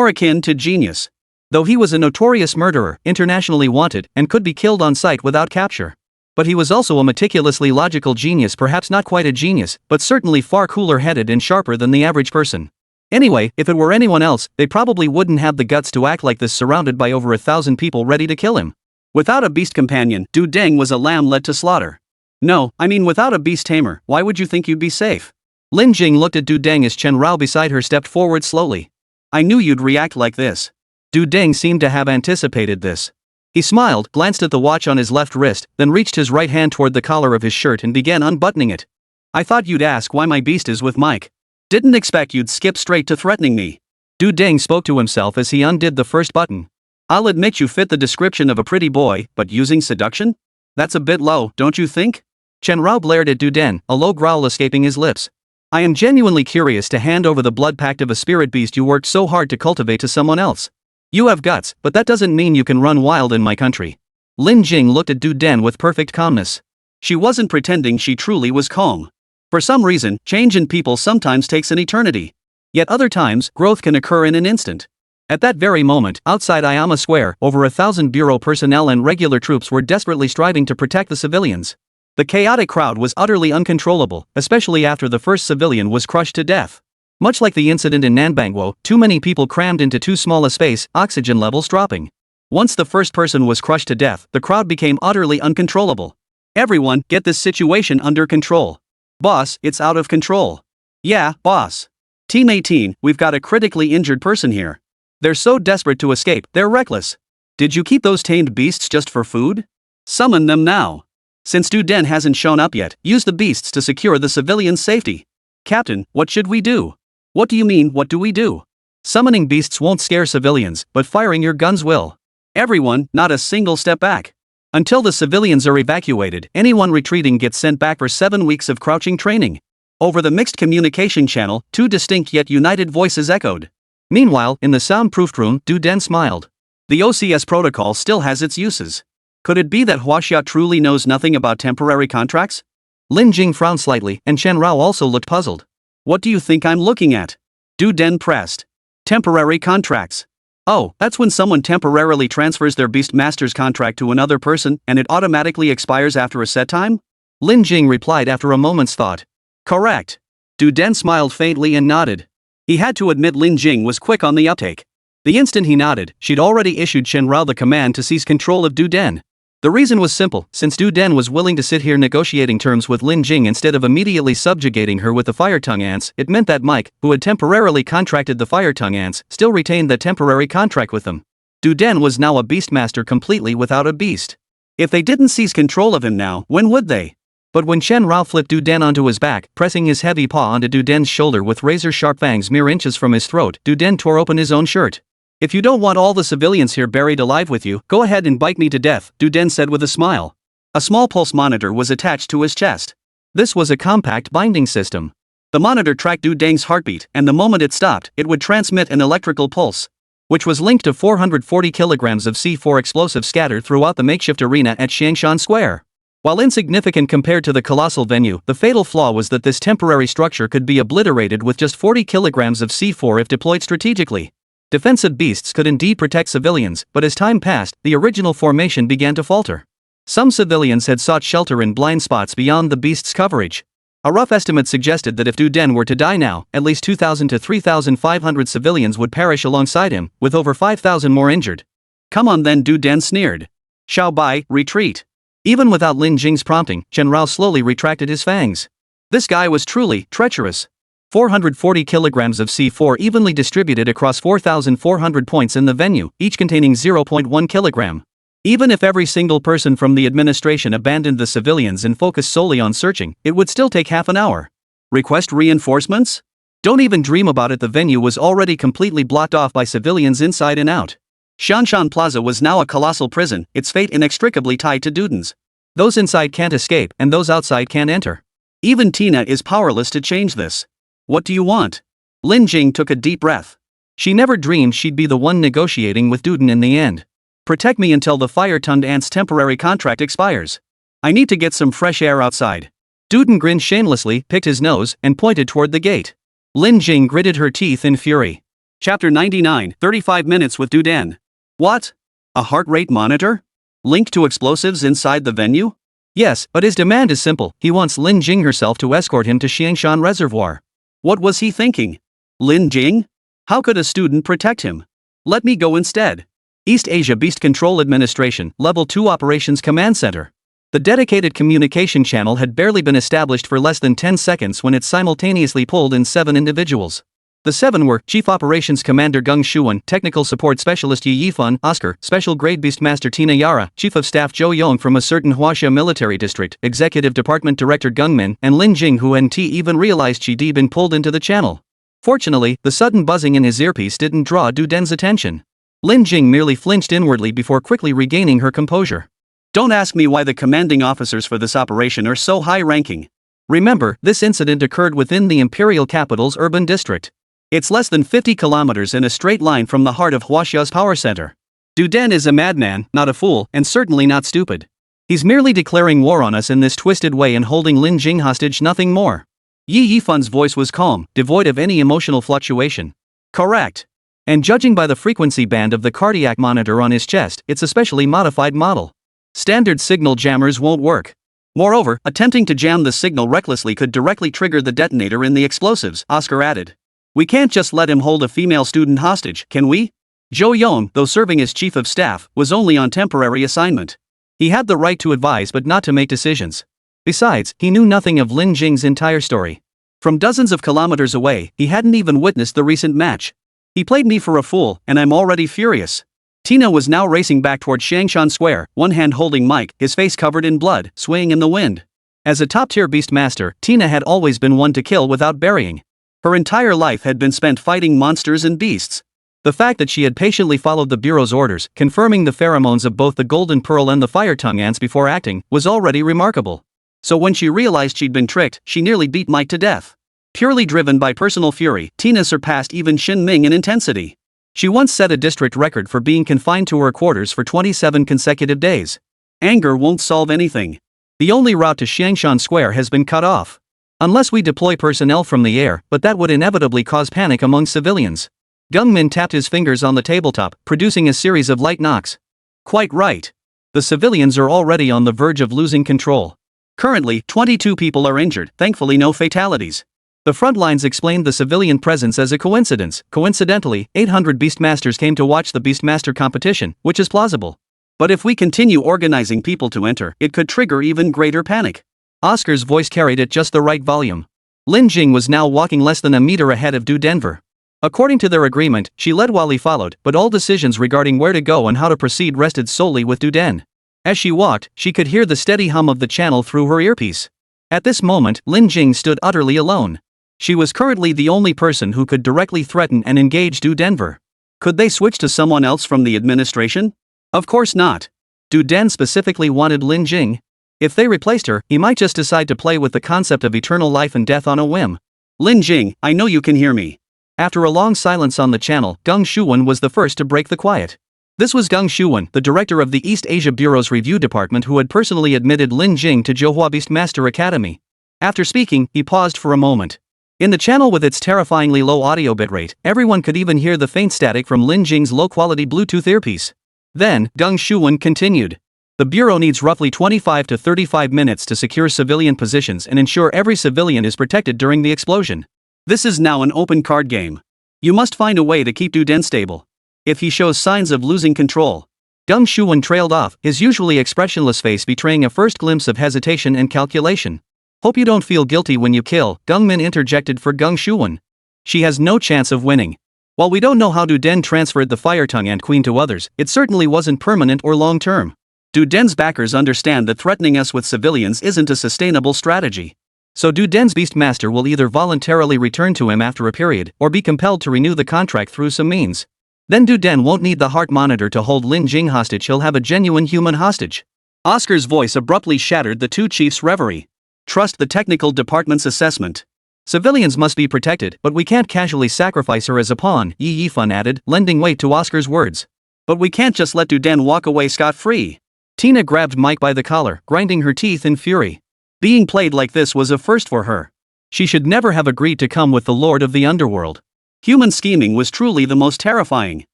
akin to genius. Though he was a notorious murderer, internationally wanted, and could be killed on sight without capture. But he was also a meticulously logical genius, perhaps not quite a genius, but certainly far cooler-headed and sharper than the average person. Anyway, if it were anyone else, they probably wouldn't have the guts to act like this surrounded by over 1,000 people ready to kill him. Without a beast companion, Du Deng was a lamb led to slaughter. No, I mean without a beast tamer, why would you think you'd be safe? Lin Jing looked at Du Deng as Chen Rao beside her stepped forward slowly. I knew you'd react like this. Du Deng seemed to have anticipated this. He smiled, glanced at the watch on his left wrist, then reached his right hand toward the collar of his shirt and began unbuttoning it. I thought you'd ask why my beast is with Mike. Didn't expect you'd skip straight to threatening me. Du Deng spoke to himself as he undid the first button. I'll admit you fit the description of a pretty boy, but using seduction? That's a bit low, don't you think? Chen Rao glared at Du Den, a low growl escaping his lips. I am genuinely curious to hand over the blood pact of a spirit beast you worked so hard to cultivate to someone else. You have guts, but that doesn't mean you can run wild in my country. Lin Jing looked at Du Den with perfect calmness. She wasn't pretending, she truly was calm. For some reason, change in people sometimes takes an eternity. Yet other times, growth can occur in an instant. At that very moment, outside Ayama Square, over 1,000 bureau personnel and regular troops were desperately striving to protect the civilians. The chaotic crowd was utterly uncontrollable, especially after the first civilian was crushed to death. Much like the incident in Nanbangwo, too many people crammed into too small a space, oxygen levels dropping. Once the first person was crushed to death, the crowd became utterly uncontrollable. Everyone, get this situation under control. Boss, it's out of control. Yeah, boss. Team 18, we've got a critically injured person here. They're so desperate to escape, they're reckless. Did you keep those tamed beasts just for food? Summon them now. Since Du Den hasn't shown up yet, use the beasts to secure the civilians' safety. Captain, what should we do? What do you mean, what do we do? Summoning beasts won't scare civilians, but firing your guns will. Everyone, not a single step back. Until the civilians are evacuated, anyone retreating gets sent back for 7 weeks of crouching training. Over the mixed communication channel, two distinct yet united voices echoed. Meanwhile, in the soundproofed room, Du Den smiled. The OCS protocol still has its uses. Could it be that Huaxia truly knows nothing about temporary contracts? Lin Jing frowned slightly, and Chen Rao also looked puzzled. What do you think I'm looking at? Du Den pressed. Temporary contracts. Oh, that's when someone temporarily transfers their beast master's contract to another person, and it automatically expires after a set time? Lin Jing replied after a moment's thought. Correct. Du Den smiled faintly and nodded. He had to admit Lin Jing was quick on the uptake. The instant he nodded, she'd already issued Chen Rao the command to seize control of Du Den. The reason was simple, since Du Den was willing to sit here negotiating terms with Lin Jing instead of immediately subjugating her with the fire tongue ants, it meant that Mike, who had temporarily contracted the fire tongue ants, still retained that temporary contract with them. Du Den was now a beastmaster completely without a beast. If they didn't seize control of him now, when would they? But when Chen Rao flipped Du Den onto his back, pressing his heavy paw onto Du Den's shoulder with razor-sharp fangs mere inches from his throat, Du Den tore open his own shirt. If you don't want all the civilians here buried alive with you, go ahead and bite me to death, Du Den said with a smile. A small pulse monitor was attached to his chest. This was a compact binding system. The monitor tracked Du Deng's heartbeat, and the moment it stopped, it would transmit an electrical pulse, which was linked to 440 kilograms of C4 explosive scattered throughout the makeshift arena at Xiangshan Square. While insignificant compared to the colossal venue, the fatal flaw was that this temporary structure could be obliterated with just 40 kilograms of C4 if deployed strategically. Defensive beasts could indeed protect civilians, but as time passed, the original formation began to falter. Some civilians had sought shelter in blind spots beyond the beast's coverage. A rough estimate suggested that if Du Den were to die now, at least 2,000 to 3,500 civilians would perish alongside him, with over 5,000 more injured. Come on then, Du Den sneered. Xiao Bai, retreat. Even without Lin Jing's prompting, Chen Rao slowly retracted his fangs. This guy was truly treacherous. 440 kilograms of C4 evenly distributed across 4,400 points in the venue, each containing 0.1 kilogram. Even if every single person from the administration abandoned the civilians and focused solely on searching, it would still take half an hour. Request reinforcements? Don't even dream about it, the venue was already completely blocked off by civilians inside and out. Shanshan Plaza was now a colossal prison, its fate inextricably tied to Duden's. Those inside can't escape, and those outside can't enter. Even Tina is powerless to change this. What do you want? Lin Jing took a deep breath. She never dreamed she'd be the one negotiating with Duden in the end. Protect me until the fire-tongued ant's temporary contract expires. I need to get some fresh air outside. Duden grinned shamelessly, picked his nose, and pointed toward the gate. Lin Jing gritted her teeth in fury. Chapter 99, 35 minutes with Duden. What? A heart rate monitor? Linked to explosives inside the venue? Yes, but his demand is simple. He wants Lin Jing herself to escort him to Xiangshan Reservoir. What was he thinking? Lin Jing? How could a student protect him? Let me go instead. East Asia Beast Control Administration, Level 2 Operations Command Center. The dedicated communication channel had barely been established for less than 10 seconds when it simultaneously pulled in 7 individuals. The 7 were Chief Operations Commander Gung Shuan, Technical Support Specialist Yi Yifan, Oscar, Special Grade Beastmaster Tina Yara, Chief of Staff Zhou Yong from a certain Huaxia Military District, Executive Department Director Gung Min, and Lin Jing, who hadn't even realized she'd been pulled into the channel. Fortunately, the sudden buzzing in his earpiece didn't draw Duden's attention. Lin Jing merely flinched inwardly before quickly regaining her composure. Don't ask me why the commanding officers for this operation are so high-ranking. Remember, this incident occurred within the imperial capital's urban district. It's less than 50 kilometers in a straight line from the heart of Huaxia's power center. Duden is a madman, not a fool, and certainly not stupid. He's merely declaring war on us in this twisted way and holding Lin Jing hostage, nothing more. Yi Yifan's voice was calm, devoid of any emotional fluctuation. Correct. And judging by the frequency band of the cardiac monitor on his chest, it's a specially modified model. Standard signal jammers won't work. Moreover, attempting to jam the signal recklessly could directly trigger the detonator in the explosives, Oscar added. We can't just let him hold a female student hostage, can we? Zhou Yong, though serving as chief of staff, was only on temporary assignment. He had the right to advise but not to make decisions. Besides, he knew nothing of Lin Jing's entire story. From dozens of kilometers away, he hadn't even witnessed the recent match. He played me for a fool, and I'm already furious. Tina was now racing back toward Xiangshan Square, one hand holding Mike, his face covered in blood, swaying in the wind. As a top-tier beastmaster, Tina had always been one to kill without burying. Her entire life had been spent fighting monsters and beasts. The fact that she had patiently followed the Bureau's orders, confirming the pheromones of both the Golden Pearl and the Fire-Tongue ants before acting, was already remarkable. So when she realized she'd been tricked, she nearly beat Mike to death. Purely driven by personal fury, Tina surpassed even Shin Ming in intensity. She once set a district record for being confined to her quarters for 27 consecutive days. Anger won't solve anything. The only route to Xiangshan Square has been cut off. Unless we deploy personnel from the air, but that would inevitably cause panic among civilians. Gung Min tapped his fingers on the tabletop, producing a series of light knocks. Quite right. The civilians are already on the verge of losing control. Currently, 22 people are injured, thankfully no fatalities. The front lines explained the civilian presence as a coincidence. Coincidentally, 800 Beastmasters came to watch the Beastmaster competition, which is plausible. But if we continue organizing people to enter, it could trigger even greater panic. Oscar's voice carried at just the right volume. Lin Jing was now walking less than a meter ahead of Denver. According to their agreement, she led while he followed, but all decisions regarding where to go and how to proceed rested solely with Duden. As she walked, she could hear the steady hum of the channel through her earpiece. At this moment, Lin Jing stood utterly alone. She was currently the only person who could directly threaten and engage Denver. Could they switch to someone else from the administration? Of course not. Duden specifically wanted Lin Jing. If they replaced her, he might just decide to play with the concept of eternal life and death on a whim. Lin Jing, I know you can hear me. After a long silence on the channel, Gung Shuan was the first to break the quiet. This was Gung Shuan, the director of the East Asia Bureau's review department, who had personally admitted Lin Jing to Zhouhua Beastmaster Academy. After speaking, he paused for a moment. In the channel with its terrifyingly low audio bitrate, everyone could even hear the faint static from Lin Jing's low-quality Bluetooth earpiece. Then, Gung Shuan continued. The Bureau needs roughly 25 to 35 minutes to secure civilian positions and ensure every civilian is protected during the explosion. This is now an open card game. You must find a way to keep Duden stable. If he shows signs of losing control. Gung Shuan trailed off, his usually expressionless face betraying a first glimpse of hesitation and calculation. Hope you don't feel guilty when you kill, Gung Min interjected for Gung Shuan. She has no chance of winning. While we don't know how Duden transferred the Fire-Tongue Ant Queen to others, it certainly wasn't permanent or long-term. Duden's backers understand that threatening us with civilians isn't a sustainable strategy. So Duden's Beastmaster will either voluntarily return to him after a period, or be compelled to renew the contract through some means. Then Duden won't need the heart monitor to hold Lin Jing hostage, he'll have a genuine human hostage. Oscar's voice abruptly shattered the two chiefs' reverie. Trust the technical department's assessment. Civilians must be protected, but we can't casually sacrifice her as a pawn, Yi Yifun added, lending weight to Oscar's words. But we can't just let Duden walk away scot-free. Tina grabbed Mike by the collar, grinding her teeth in fury. Being played like this was a first for her. She should never have agreed to come with the Lord of the Underworld. Human scheming was truly the most terrifying.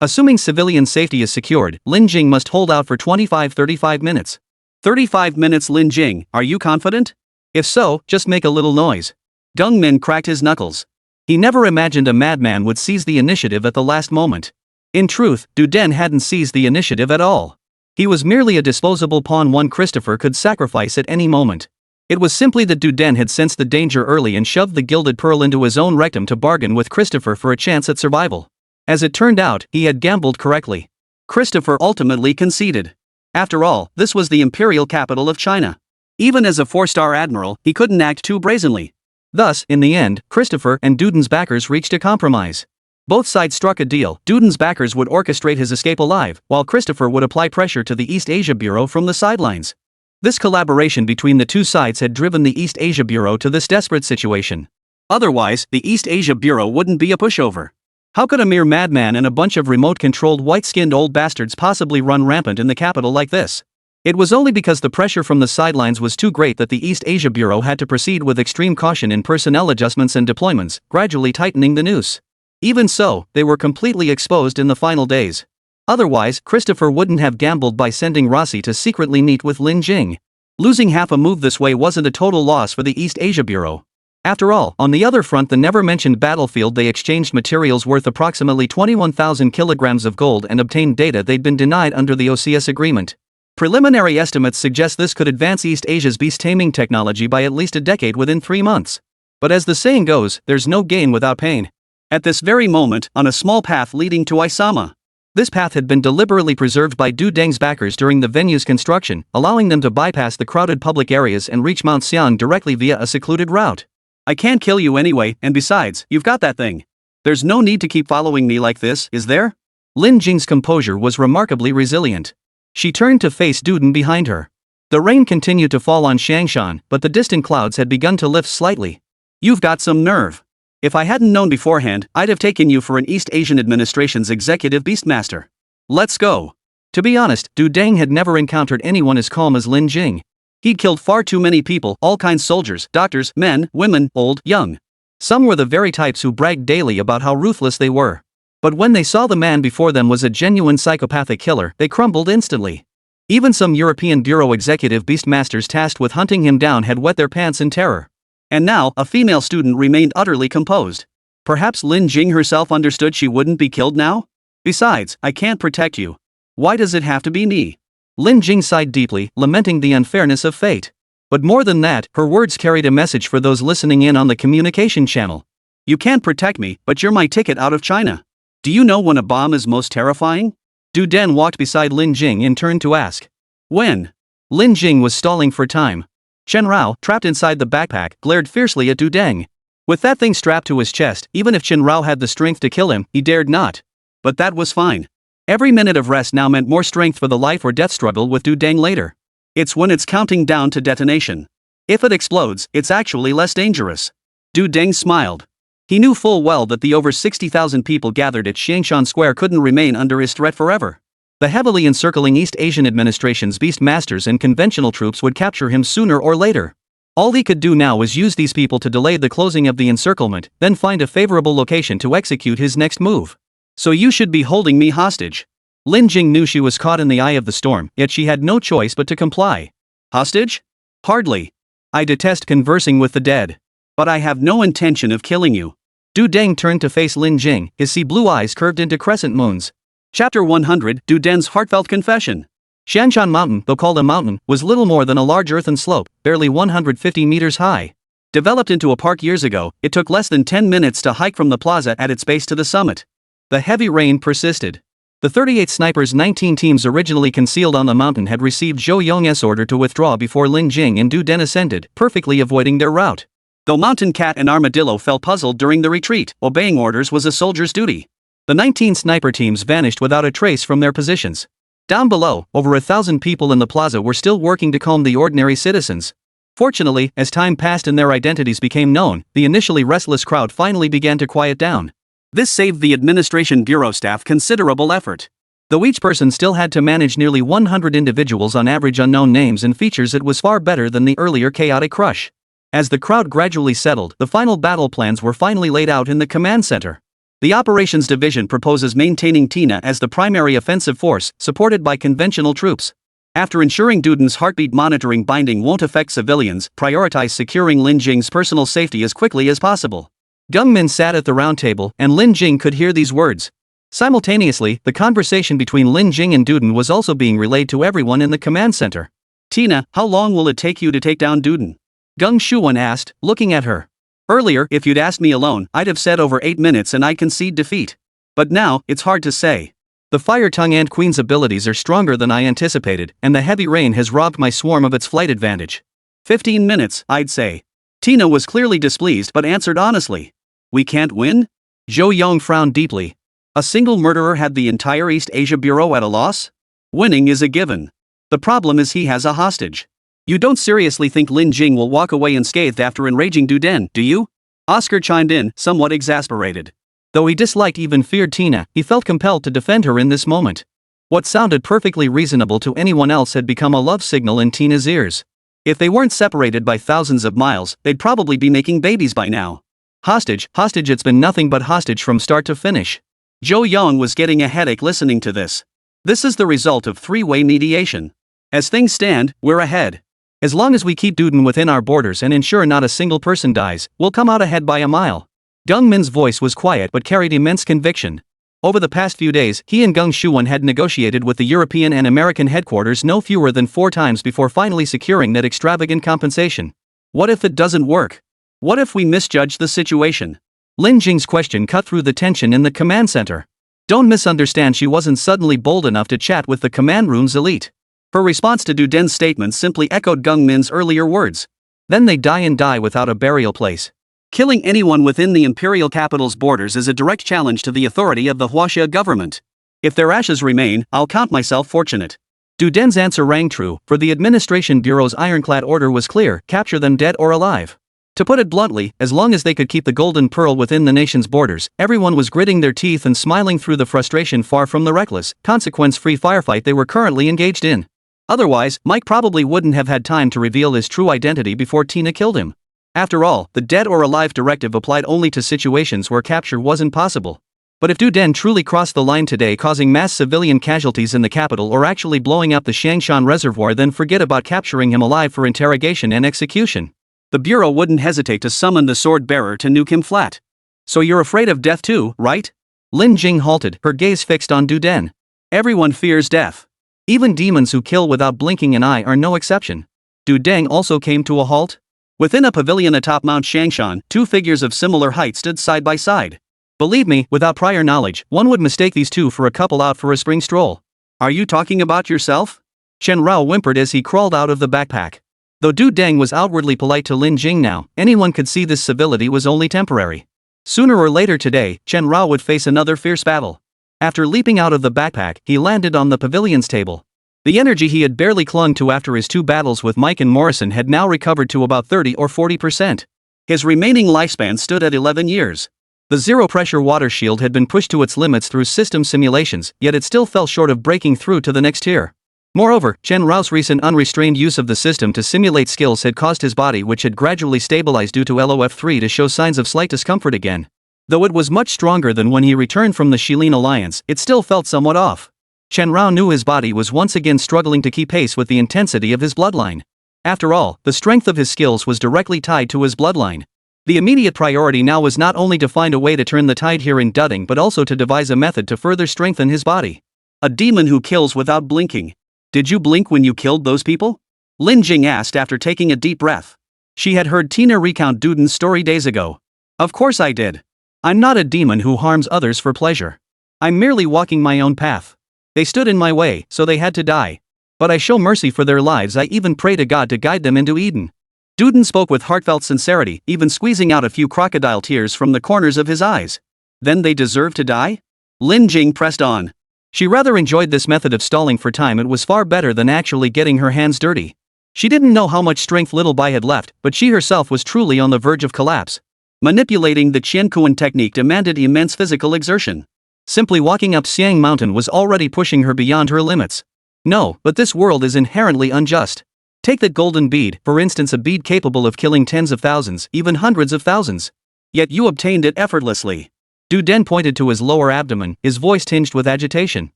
Assuming civilian safety is secured, Lin Jing must hold out for 35 minutes. 35 minutes, Lin Jing, are you confident? If so, just make a little noise. Deng Min cracked his knuckles. He never imagined a madman would seize the initiative at the last moment. In truth, Duden hadn't seized the initiative at all. He was merely a disposable pawn one Christopher could sacrifice at any moment. It was simply that Duden had sensed the danger early and shoved the gilded pearl into his own rectum to bargain with Christopher for a chance at survival. As it turned out, he had gambled correctly. Christopher ultimately conceded. After all, this was the imperial capital of China. Even as a 4-star admiral, he couldn't act too brazenly. Thus, in the end, Christopher and Duden's backers reached a compromise. Both sides struck a deal. Duden's backers would orchestrate his escape alive, while Christopher would apply pressure to the East Asia Bureau from the sidelines. This collaboration between the two sides had driven the East Asia Bureau to this desperate situation. Otherwise, the East Asia Bureau wouldn't be a pushover. How could a mere madman and a bunch of remote-controlled white-skinned old bastards possibly run rampant in the capital like this? It was only because the pressure from the sidelines was too great that the East Asia Bureau had to proceed with extreme caution in personnel adjustments and deployments, gradually tightening the noose. Even so, they were completely exposed in the final days. Otherwise, Christopher wouldn't have gambled by sending Rossi to secretly meet with Lin Jing. Losing half a move this way wasn't a total loss for the East Asia Bureau. After all, on the other front, the never-mentioned battlefield, they exchanged materials worth approximately 21,000 kilograms of gold and obtained data they'd been denied under the OCS agreement. Preliminary estimates suggest this could advance East Asia's beast-taming technology by at least a decade within 3 months. But as the saying goes, there's no gain without pain. At this very moment, on a small path leading to Isama. This path had been deliberately preserved by Du Deng's backers during the venue's construction, allowing them to bypass the crowded public areas and reach Mount Xiang directly via a secluded route. I can't kill you anyway, and besides, you've got that thing. There's no need to keep following me like this, is there? Lin Jing's composure was remarkably resilient. She turned to face Duden behind her. The rain continued to fall on Shangshan, but the distant clouds had begun to lift slightly. You've got some nerve. If I hadn't known beforehand, I'd have taken you for an East Asian administration's executive beastmaster. Let's go. To be honest, Du Deng had never encountered anyone as calm as Lin Jing. He'd killed far too many people, all kinds: soldiers, doctors, men, women, old, young. Some were the very types who bragged daily about how ruthless they were. But when they saw the man before them was a genuine psychopathic killer, they crumbled instantly. Even some European Bureau executive beastmasters tasked with hunting him down had wet their pants in terror. And now, a female student remained utterly composed. Perhaps Lin Jing herself understood she wouldn't be killed now? Besides, I can't protect you. Why does it have to be me? Lin Jing sighed deeply, lamenting the unfairness of fate. But more than that, her words carried a message for those listening in on the communication channel. You can't protect me, but you're my ticket out of China. Do you know when a bomb is most terrifying? Du Den walked beside Lin Jing and turned to ask. When? Lin Jing was stalling for time. Chen Rao, trapped inside the backpack, glared fiercely at Du Deng. With that thing strapped to his chest, even if Chen Rao had the strength to kill him, he dared not. But that was fine. Every minute of rest now meant more strength for the life or death struggle with Du Deng later. It's when it's counting down to detonation. If it explodes, it's actually less dangerous. Du Deng smiled. He knew full well that the over 60,000 people gathered at Xiangshan Square couldn't remain under his threat forever. The heavily encircling East Asian administration's beast masters and conventional troops would capture him sooner or later. All he could do now was use these people to delay the closing of the encirclement, then find a favorable location to execute his next move. So you should be holding me hostage. Lin Jing knew she was caught in the eye of the storm, yet she had no choice but to comply. Hostage? Hardly. I detest conversing with the dead. But I have no intention of killing you. Du Deng turned to face Lin Jing, his sea blue eyes curved into crescent moons. Chapter 100, Du Den's Heartfelt Confession. Shanshan Mountain, though called a mountain, was little more than a large earthen slope, barely 150 meters high. Developed into a park years ago, it took less than 10 minutes to hike from the plaza at its base to the summit. The heavy rain persisted. The 38 snipers' 19 teams originally concealed on the mountain had received Zhou Yong's order to withdraw before Lin Jing and Du Den ascended, perfectly avoiding their route. Though Mountain Cat and Armadillo felt puzzled during the retreat, obeying orders was a soldier's duty. The 19 sniper teams vanished without a trace from their positions. Down below, over 1,000 people in the plaza were still working to calm the ordinary citizens. Fortunately, as time passed and their identities became known, the initially restless crowd finally began to quiet down. This saved the administration bureau staff considerable effort. Though each person still had to manage nearly 100 individuals on average unknown names and features, it was far better than the earlier chaotic rush. As the crowd gradually settled, the final battle plans were finally laid out in the command center. The operations division proposes maintaining Tina as the primary offensive force, supported by conventional troops. After ensuring Duden's heartbeat monitoring binding won't affect civilians, prioritize securing Lin Jing's personal safety as quickly as possible. Gang Min sat at the round table, and Lin Jing could hear these words. Simultaneously, the conversation between Lin Jing and Duden was also being relayed to everyone in the command center. Tina, how long will it take you to take down Duden? Gang Shuwen asked, looking at her. Earlier, if you'd asked me alone, I'd have said over 8 minutes and I'd concede defeat. But now, it's hard to say. The Fire Tongue Ant Queen's abilities are stronger than I anticipated, and the heavy rain has robbed my swarm of its flight advantage. 15 minutes, I'd say. Tina was clearly displeased but answered honestly. We can't win? Zhou Yong frowned deeply. A single murderer had the entire East Asia Bureau at a loss? Winning is a given. The problem is he has a hostage. You don't seriously think Lin Jing will walk away unscathed after enraging Duden, do you? Oscar chimed in, somewhat exasperated. Though he disliked, even feared Tina, he felt compelled to defend her in this moment. What sounded perfectly reasonable to anyone else had become a love signal in Tina's ears. If they weren't separated by thousands of miles, they'd probably be making babies by now. Hostage, it's been nothing but hostage from start to finish. Zhou Yong was getting a headache listening to this. This is the result of three-way mediation. As things stand, we're ahead. As long as we keep Duden within our borders and ensure not a single person dies, we'll come out ahead by a mile. Gang Min's voice was quiet but carried immense conviction. Over the past few days, he and Gang Shuwen had negotiated with the European and American headquarters no fewer than 4 times before finally securing that extravagant compensation. What if it doesn't work? What if we misjudge the situation? Lin Jing's question cut through the tension in the command center. Don't misunderstand, she wasn't suddenly bold enough to chat with the command room's elite. Her response to Duden's statement simply echoed Gang Min's earlier words. Then they die without a burial place. Killing anyone within the imperial capital's borders is a direct challenge to the authority of the Huaxia government. If their ashes remain, I'll count myself fortunate. Duden's answer rang true, for the administration bureau's ironclad order was clear: capture them dead or alive. To put it bluntly, as long as they could keep the Golden Pearl within the nation's borders, everyone was gritting their teeth and smiling through the frustration far from the reckless, consequence-free firefight they were currently engaged in. Otherwise, Mike probably wouldn't have had time to reveal his true identity before Tina killed him. After all, the dead or alive directive applied only to situations where capture wasn't possible. But if Duden truly crossed the line today, causing mass civilian casualties in the capital or actually blowing up the Shangshan Reservoir, then forget about capturing him alive for interrogation and execution. The Bureau wouldn't hesitate to summon the sword bearer to nuke him flat. So you're afraid of death too, right? Lin Jing halted, her gaze fixed on Duden. Everyone fears death. Even demons who kill without blinking an eye are no exception. Duden also came to a halt. Within a pavilion atop Mount Shangshan, 2 figures of similar height stood side by side. Believe me, without prior knowledge, one would mistake these two for a couple out for a spring stroll. Are you talking about yourself? Chen Rao whimpered as he crawled out of the backpack. Though Du Deng was outwardly polite to Lin Jing now, anyone could see this civility was only temporary. Sooner or later today, Chen Rao would face another fierce battle. After leaping out of the backpack, he landed on the pavilion's table. The energy he had barely clung to after his 2 battles with Mike and Morrison had now recovered to about 30 or 40%. His remaining lifespan stood at 11 years. The zero-pressure water shield had been pushed to its limits through system simulations, yet it still fell short of breaking through to the next tier. Moreover, Chen Rao's recent unrestrained use of the system to simulate skills had caused his body, which had gradually stabilized due to LOF3, to show signs of slight discomfort again. Though it was much stronger than when he returned from the Shilin Alliance, it still felt somewhat off. Chen Rao knew his body was once again struggling to keep pace with the intensity of his bloodline. After all, the strength of his skills was directly tied to his bloodline. The immediate priority now was not only to find a way to turn the tide here in Duding, but also to devise a method to further strengthen his body. A demon who kills without blinking. Did you blink when you killed those people? Lin Jing asked after taking a deep breath. She had heard Tina recount Duden's story days ago. Of course I did. I'm not a demon who harms others for pleasure. I'm merely walking my own path. They stood in my way, so they had to die. But I show mercy for their lives. I even pray to God to guide them into Eden. Duden spoke with heartfelt sincerity, even squeezing out a few crocodile tears from the corners of his eyes. Then they deserve to die? Lin Jing pressed on. She rather enjoyed this method of stalling for time. It was far better than actually getting her hands dirty. She didn't know how much strength Little Bai had left, but she herself was truly on the verge of collapse. Manipulating the Qiankuan technique demanded immense physical exertion. Simply walking up Xiang Mountain was already pushing her beyond her limits. No, but this world is inherently unjust. Take that golden bead, for instance, a bead capable of killing tens of thousands, even hundreds of thousands. Yet you obtained it effortlessly. Du Den pointed to his lower abdomen, his voice tinged with agitation.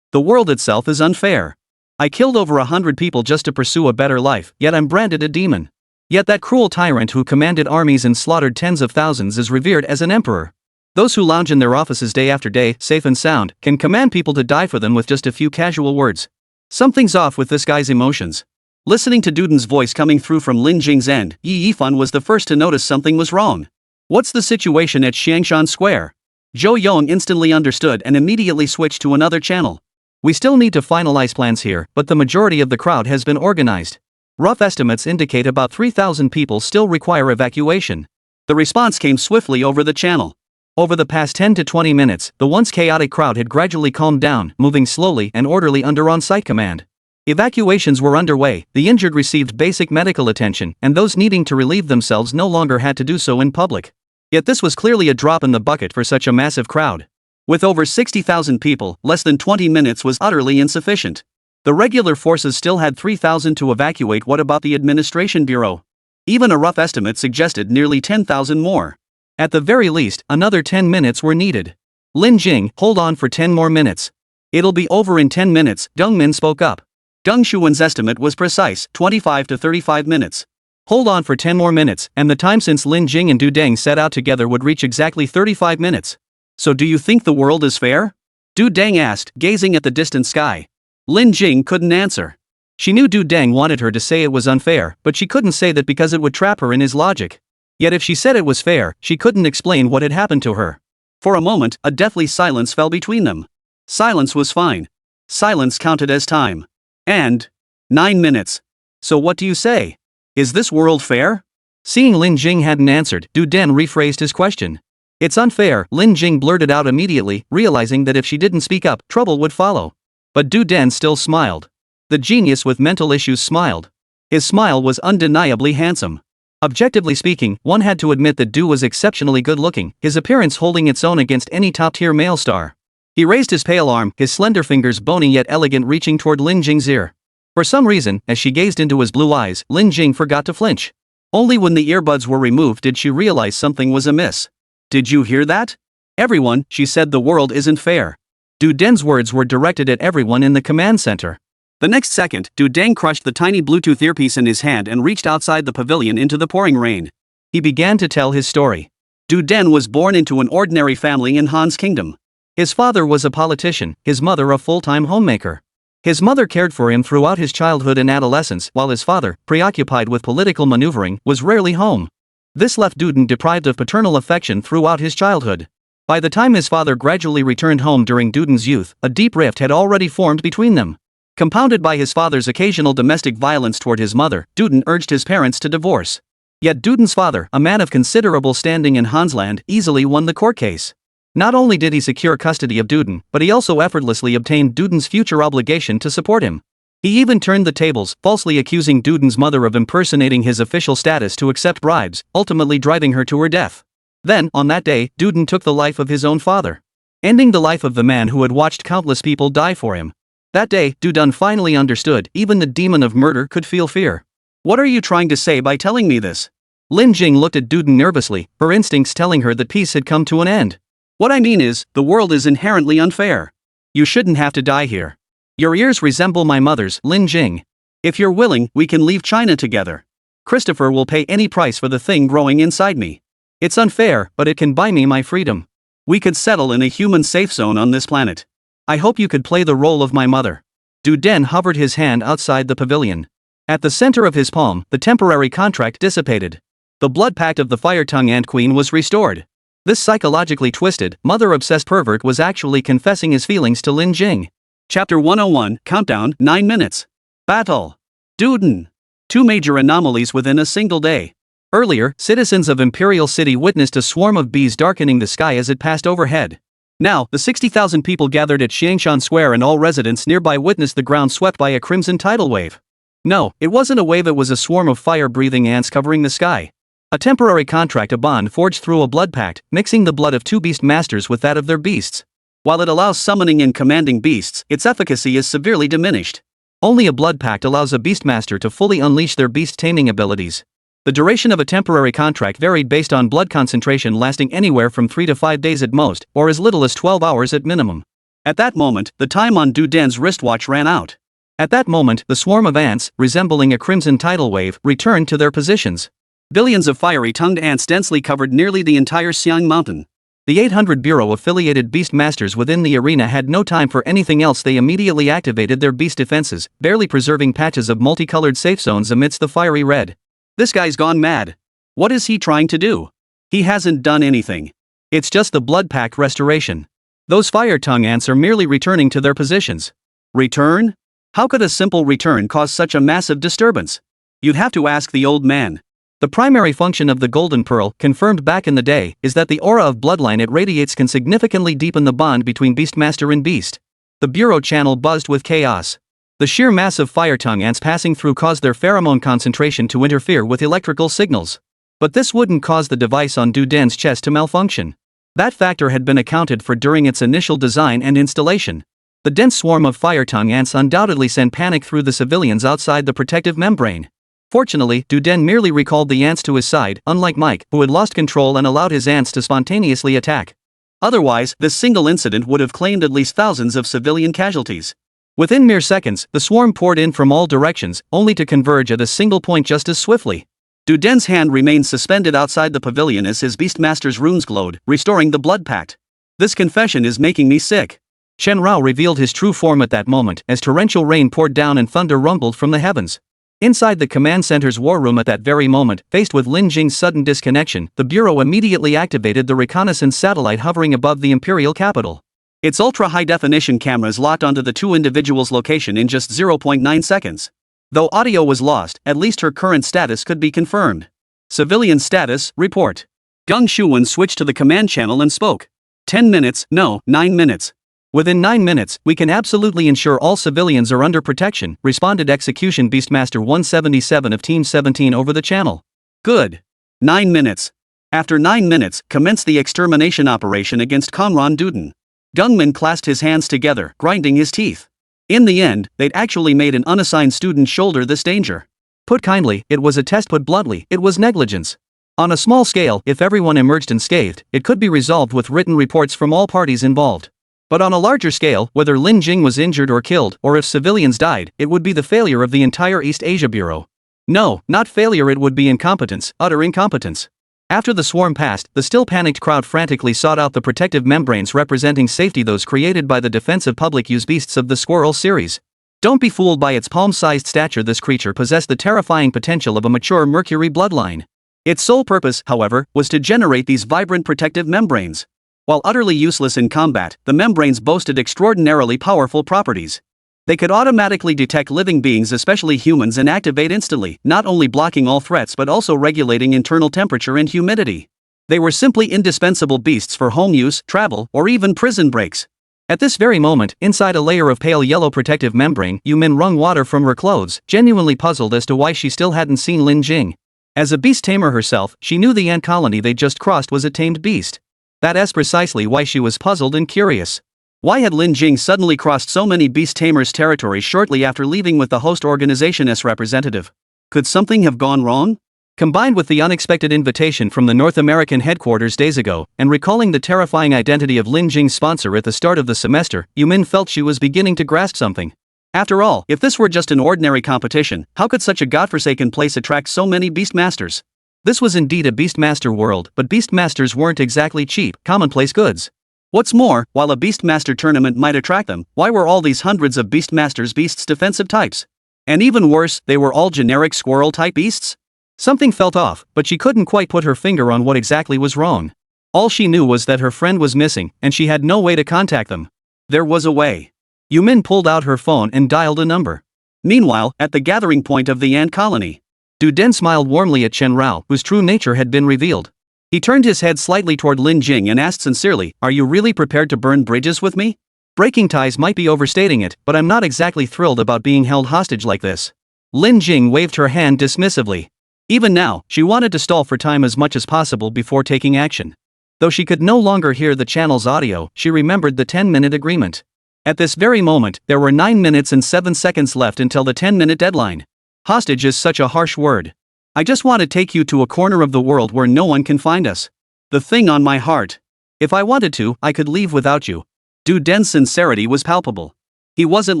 The world itself is unfair. I killed over 100 people just to pursue a better life, yet I'm branded a demon. Yet that cruel tyrant who commanded armies and slaughtered tens of thousands is revered as an emperor. Those who lounge in their offices day after day, safe and sound, can command people to die for them with just a few casual words. Something's off with this guy's emotions. Listening to Duden's voice coming through from Lin Jing's end, Yi Yifan was the first to notice something was wrong. What's the situation at Xiangshan Square? Zhou Yong instantly understood and immediately switched to another channel. We still need to finalize plans here, but the majority of the crowd has been organized. Rough estimates indicate about 3,000 people still require evacuation. The response came swiftly over the channel. Over the past 10 to 20 minutes, the once chaotic crowd had gradually calmed down, moving slowly and orderly under on-site command. Evacuations were underway, the injured received basic medical attention, and those needing to relieve themselves no longer had to do so in public. Yet this was clearly a drop in the bucket for such a massive crowd. With over 60,000 people, less than 20 minutes was utterly insufficient. The regular forces still had 3,000 to evacuate. What about the administration bureau? Even a rough estimate suggested nearly 10,000 more. At the very least, another 10 minutes were needed. Lin Jing, hold on for 10 more minutes. It'll be over in 10 minutes, Deng Min spoke up. Deng Shuan's estimate was precise, 25 to 35 minutes. Hold on for 10 more minutes, and the time since Lin Jing and Du Deng set out together would reach exactly 35 minutes. So do you think the world is fair? Du Deng asked, gazing at the distant sky. Lin Jing couldn't answer. She knew Du Deng wanted her to say it was unfair, but she couldn't say that because it would trap her in his logic. Yet if she said it was fair, she couldn't explain what had happened to her. For a moment, a deathly silence fell between them. Silence was fine. Silence counted as time. And 9 minutes. So what do you say? Is this world fair? Seeing Lin Jing hadn't answered, Du Den rephrased his question. It's unfair, Lin Jing blurted out immediately, realizing that if she didn't speak up, trouble would follow. But Du Den still smiled. The genius with mental issues smiled. His smile was undeniably handsome. Objectively speaking, one had to admit that Du was exceptionally good-looking, his appearance holding its own against any top-tier male star. He raised his pale arm, his slender fingers bony yet elegant, reaching toward Lin Jing's ear. For some reason, as she gazed into his blue eyes, Lin Jing forgot to flinch. Only when the earbuds were removed did she realize something was amiss. Did you hear that? Everyone, she said, the world isn't fair. Du Den's words were directed at everyone in the command center. The next second, Du Deng crushed the tiny Bluetooth earpiece in his hand and reached outside the pavilion into the pouring rain. He began to tell his story. Du Den was born into an ordinary family in Han's kingdom. His father was a politician, his mother a full-time homemaker. His mother cared for him throughout his childhood and adolescence, while his father, preoccupied with political maneuvering, was rarely home. This left Duden deprived of paternal affection throughout his childhood. By the time his father gradually returned home during Duden's youth, a deep rift had already formed between them. Compounded by his father's occasional domestic violence toward his mother, Duden urged his parents to divorce. Yet Duden's father, a man of considerable standing in Hansland, easily won the court case. Not only did he secure custody of Duden, but he also effortlessly obtained Duden's future obligation to support him. He even turned the tables, falsely accusing Duden's mother of impersonating his official status to accept bribes, ultimately driving her to her death. Then, on that day, Duden took the life of his own father, ending the life of the man who had watched countless people die for him. That day, Duden finally understood, even the demon of murder could feel fear. What are you trying to say by telling me this? Lin Jing looked at Duden nervously, her instincts telling her that peace had come to an end. What I mean is, the world is inherently unfair. You shouldn't have to die here. Your ears resemble my mother's, Lin Jing. If you're willing, we can leave China together. Christopher will pay any price for the thing growing inside me. It's unfair, but it can buy me my freedom. We could settle in a human safe zone on this planet. I hope you could play the role of my mother. Duden hovered his hand outside the pavilion. At the center of his palm, the temporary contract dissipated. The blood pact of the Fire Tongue Ant Queen was restored. This psychologically twisted, mother-obsessed pervert was actually confessing his feelings to Lin Jing. Chapter 101, Countdown, 9 minutes. Battle. Duden. 2 major anomalies within a single day. Earlier, citizens of Imperial City witnessed a swarm of bees darkening the sky as it passed overhead. Now, the 60,000 people gathered at Xiangshan Square and all residents nearby witnessed the ground swept by a crimson tidal wave. No, it wasn't a wave, it was a swarm of fire-breathing ants covering the sky. A temporary contract, a bond forged through a blood pact, mixing the blood of two beast masters with that of their beasts. While it allows summoning and commanding beasts, its efficacy is severely diminished. Only a blood pact allows a beastmaster to fully unleash their beast taming abilities. The duration of a temporary contract varied based on blood concentration, lasting anywhere from 3 to 5 days at most, or as little as 12 hours at minimum. At that moment, the time on Du Den's wristwatch ran out. At that moment, the swarm of ants, resembling a crimson tidal wave, returned to their positions. Billions of fiery-tongued ants densely covered nearly the entire Xiang Mountain. The 800 Bureau-affiliated beast masters within the arena had no time for anything else. They immediately activated their beast defenses, barely preserving patches of multicolored safe zones amidst the fiery red. This guy's gone mad. What is he trying to do? He hasn't done anything. It's just the blood pact restoration. Those fire tongue ants are merely returning to their positions. Return? How could a simple return cause such a massive disturbance? You'd have to ask the old man. The primary function of the Golden Pearl, confirmed back in the day, is that the aura of bloodline it radiates can significantly deepen the bond between Beastmaster and Beast. The Bureau channel buzzed with chaos. The sheer mass of fire tongue ants passing through caused their pheromone concentration to interfere with electrical signals. But this wouldn't cause the device on Du Den's chest to malfunction. That factor had been accounted for during its initial design and installation. The dense swarm of fire tongue ants undoubtedly sent panic through the civilians outside the protective membrane. Fortunately, Du Den merely recalled the ants to his side, unlike Mike, who had lost control and allowed his ants to spontaneously attack. Otherwise, this single incident would have claimed at least thousands of civilian casualties. Within mere seconds, the swarm poured in from all directions, only to converge at a single point just as swiftly. Du Den's hand remained suspended outside the pavilion as his Beastmaster's runes glowed, restoring the blood pact. This confession is making me sick. Chen Rao revealed his true form at that moment as torrential rain poured down and thunder rumbled from the heavens. Inside the command center's war room at that very moment, faced with Lin Jing's sudden disconnection, the Bureau immediately activated the reconnaissance satellite hovering above the imperial capital. Its ultra-high-definition cameras locked onto the two individuals' location in just 0.9 seconds. Though audio was lost, at least her current status could be confirmed. Civilian status, report. Gung Shuwen switched to the command channel and spoke. 10 minutes, no, 9 minutes. Within 9 minutes, we can absolutely ensure all civilians are under protection, responded Execution Beastmaster 177 of Team 17 over the channel. Good. 9 minutes. After 9 minutes, commence the extermination operation against Conran Duden. Gungmin clasped his hands together, grinding his teeth. In the end, they'd actually made an unassigned student shoulder this danger. Put kindly, it was a test. Put bluntly, it was negligence. On a small scale, if everyone emerged unscathed, it could be resolved with written reports from all parties involved. But on a larger scale, whether Lin Jing was injured or killed, or if civilians died, it would be the failure of the entire East Asia Bureau. No, not failure, it would be incompetence, utter incompetence. After the swarm passed, the still panicked crowd frantically sought out the protective membranes representing safety, those created by the defensive public-use beasts of the Squirrel series. Don't be fooled by its palm-sized stature. This creature possessed the terrifying potential of a mature Mercury bloodline. Its sole purpose, however, was to generate these vibrant protective membranes. While utterly useless in combat, the membranes boasted extraordinarily powerful properties. They could automatically detect living beings, especially humans, and activate instantly, not only blocking all threats but also regulating internal temperature and humidity. They were simply indispensable beasts for home use, travel, or even prison breaks. At this very moment, inside a layer of pale yellow protective membrane, Yu Min wrung water from her clothes, genuinely puzzled as to why she still hadn't seen Lin Jing. As a beast tamer herself, she knew the ant colony they just crossed was a tamed beast. That's precisely why she was puzzled and curious. Why had Lin Jing suddenly crossed so many beast tamers' territory shortly after leaving with the host organization's representative? Could something have gone wrong? Combined with the unexpected invitation from the North American headquarters days ago, and recalling the terrifying identity of Lin Jing's sponsor at the start of the semester, Yu Min felt she was beginning to grasp something. After all, if this were just an ordinary competition, how could such a godforsaken place attract so many beastmasters? This was indeed a Beastmaster world, but Beastmasters weren't exactly cheap, commonplace goods. What's more, while a Beastmaster tournament might attract them, why were all these hundreds of Beastmasters beasts defensive types? And even worse, they were all generic squirrel-type beasts? Something felt off, but she couldn't quite put her finger on what exactly was wrong. All she knew was that her friend was missing, and she had no way to contact them. There was a way. Yu Min pulled out her phone and dialed a number. Meanwhile, at the gathering point of the ant colony, Du Den smiled warmly at Chen Rao, whose true nature had been revealed. He turned his head slightly toward Lin Jing and asked sincerely, "Are you really prepared to burn bridges with me? Breaking ties might be overstating it, but I'm not exactly thrilled about being held hostage like this." Lin Jing waved her hand dismissively. Even now, she wanted to stall for time as much as possible before taking action. Though she could no longer hear the channel's audio, she remembered the 10-minute agreement. At this very moment, there were 9 minutes and 7 seconds left until the 10-minute deadline. Hostage is such a harsh word. I just want to take you to a corner of the world where no one can find us. The thing on my heart. If I wanted to, I could leave without you. Du Den's sincerity was palpable. He wasn't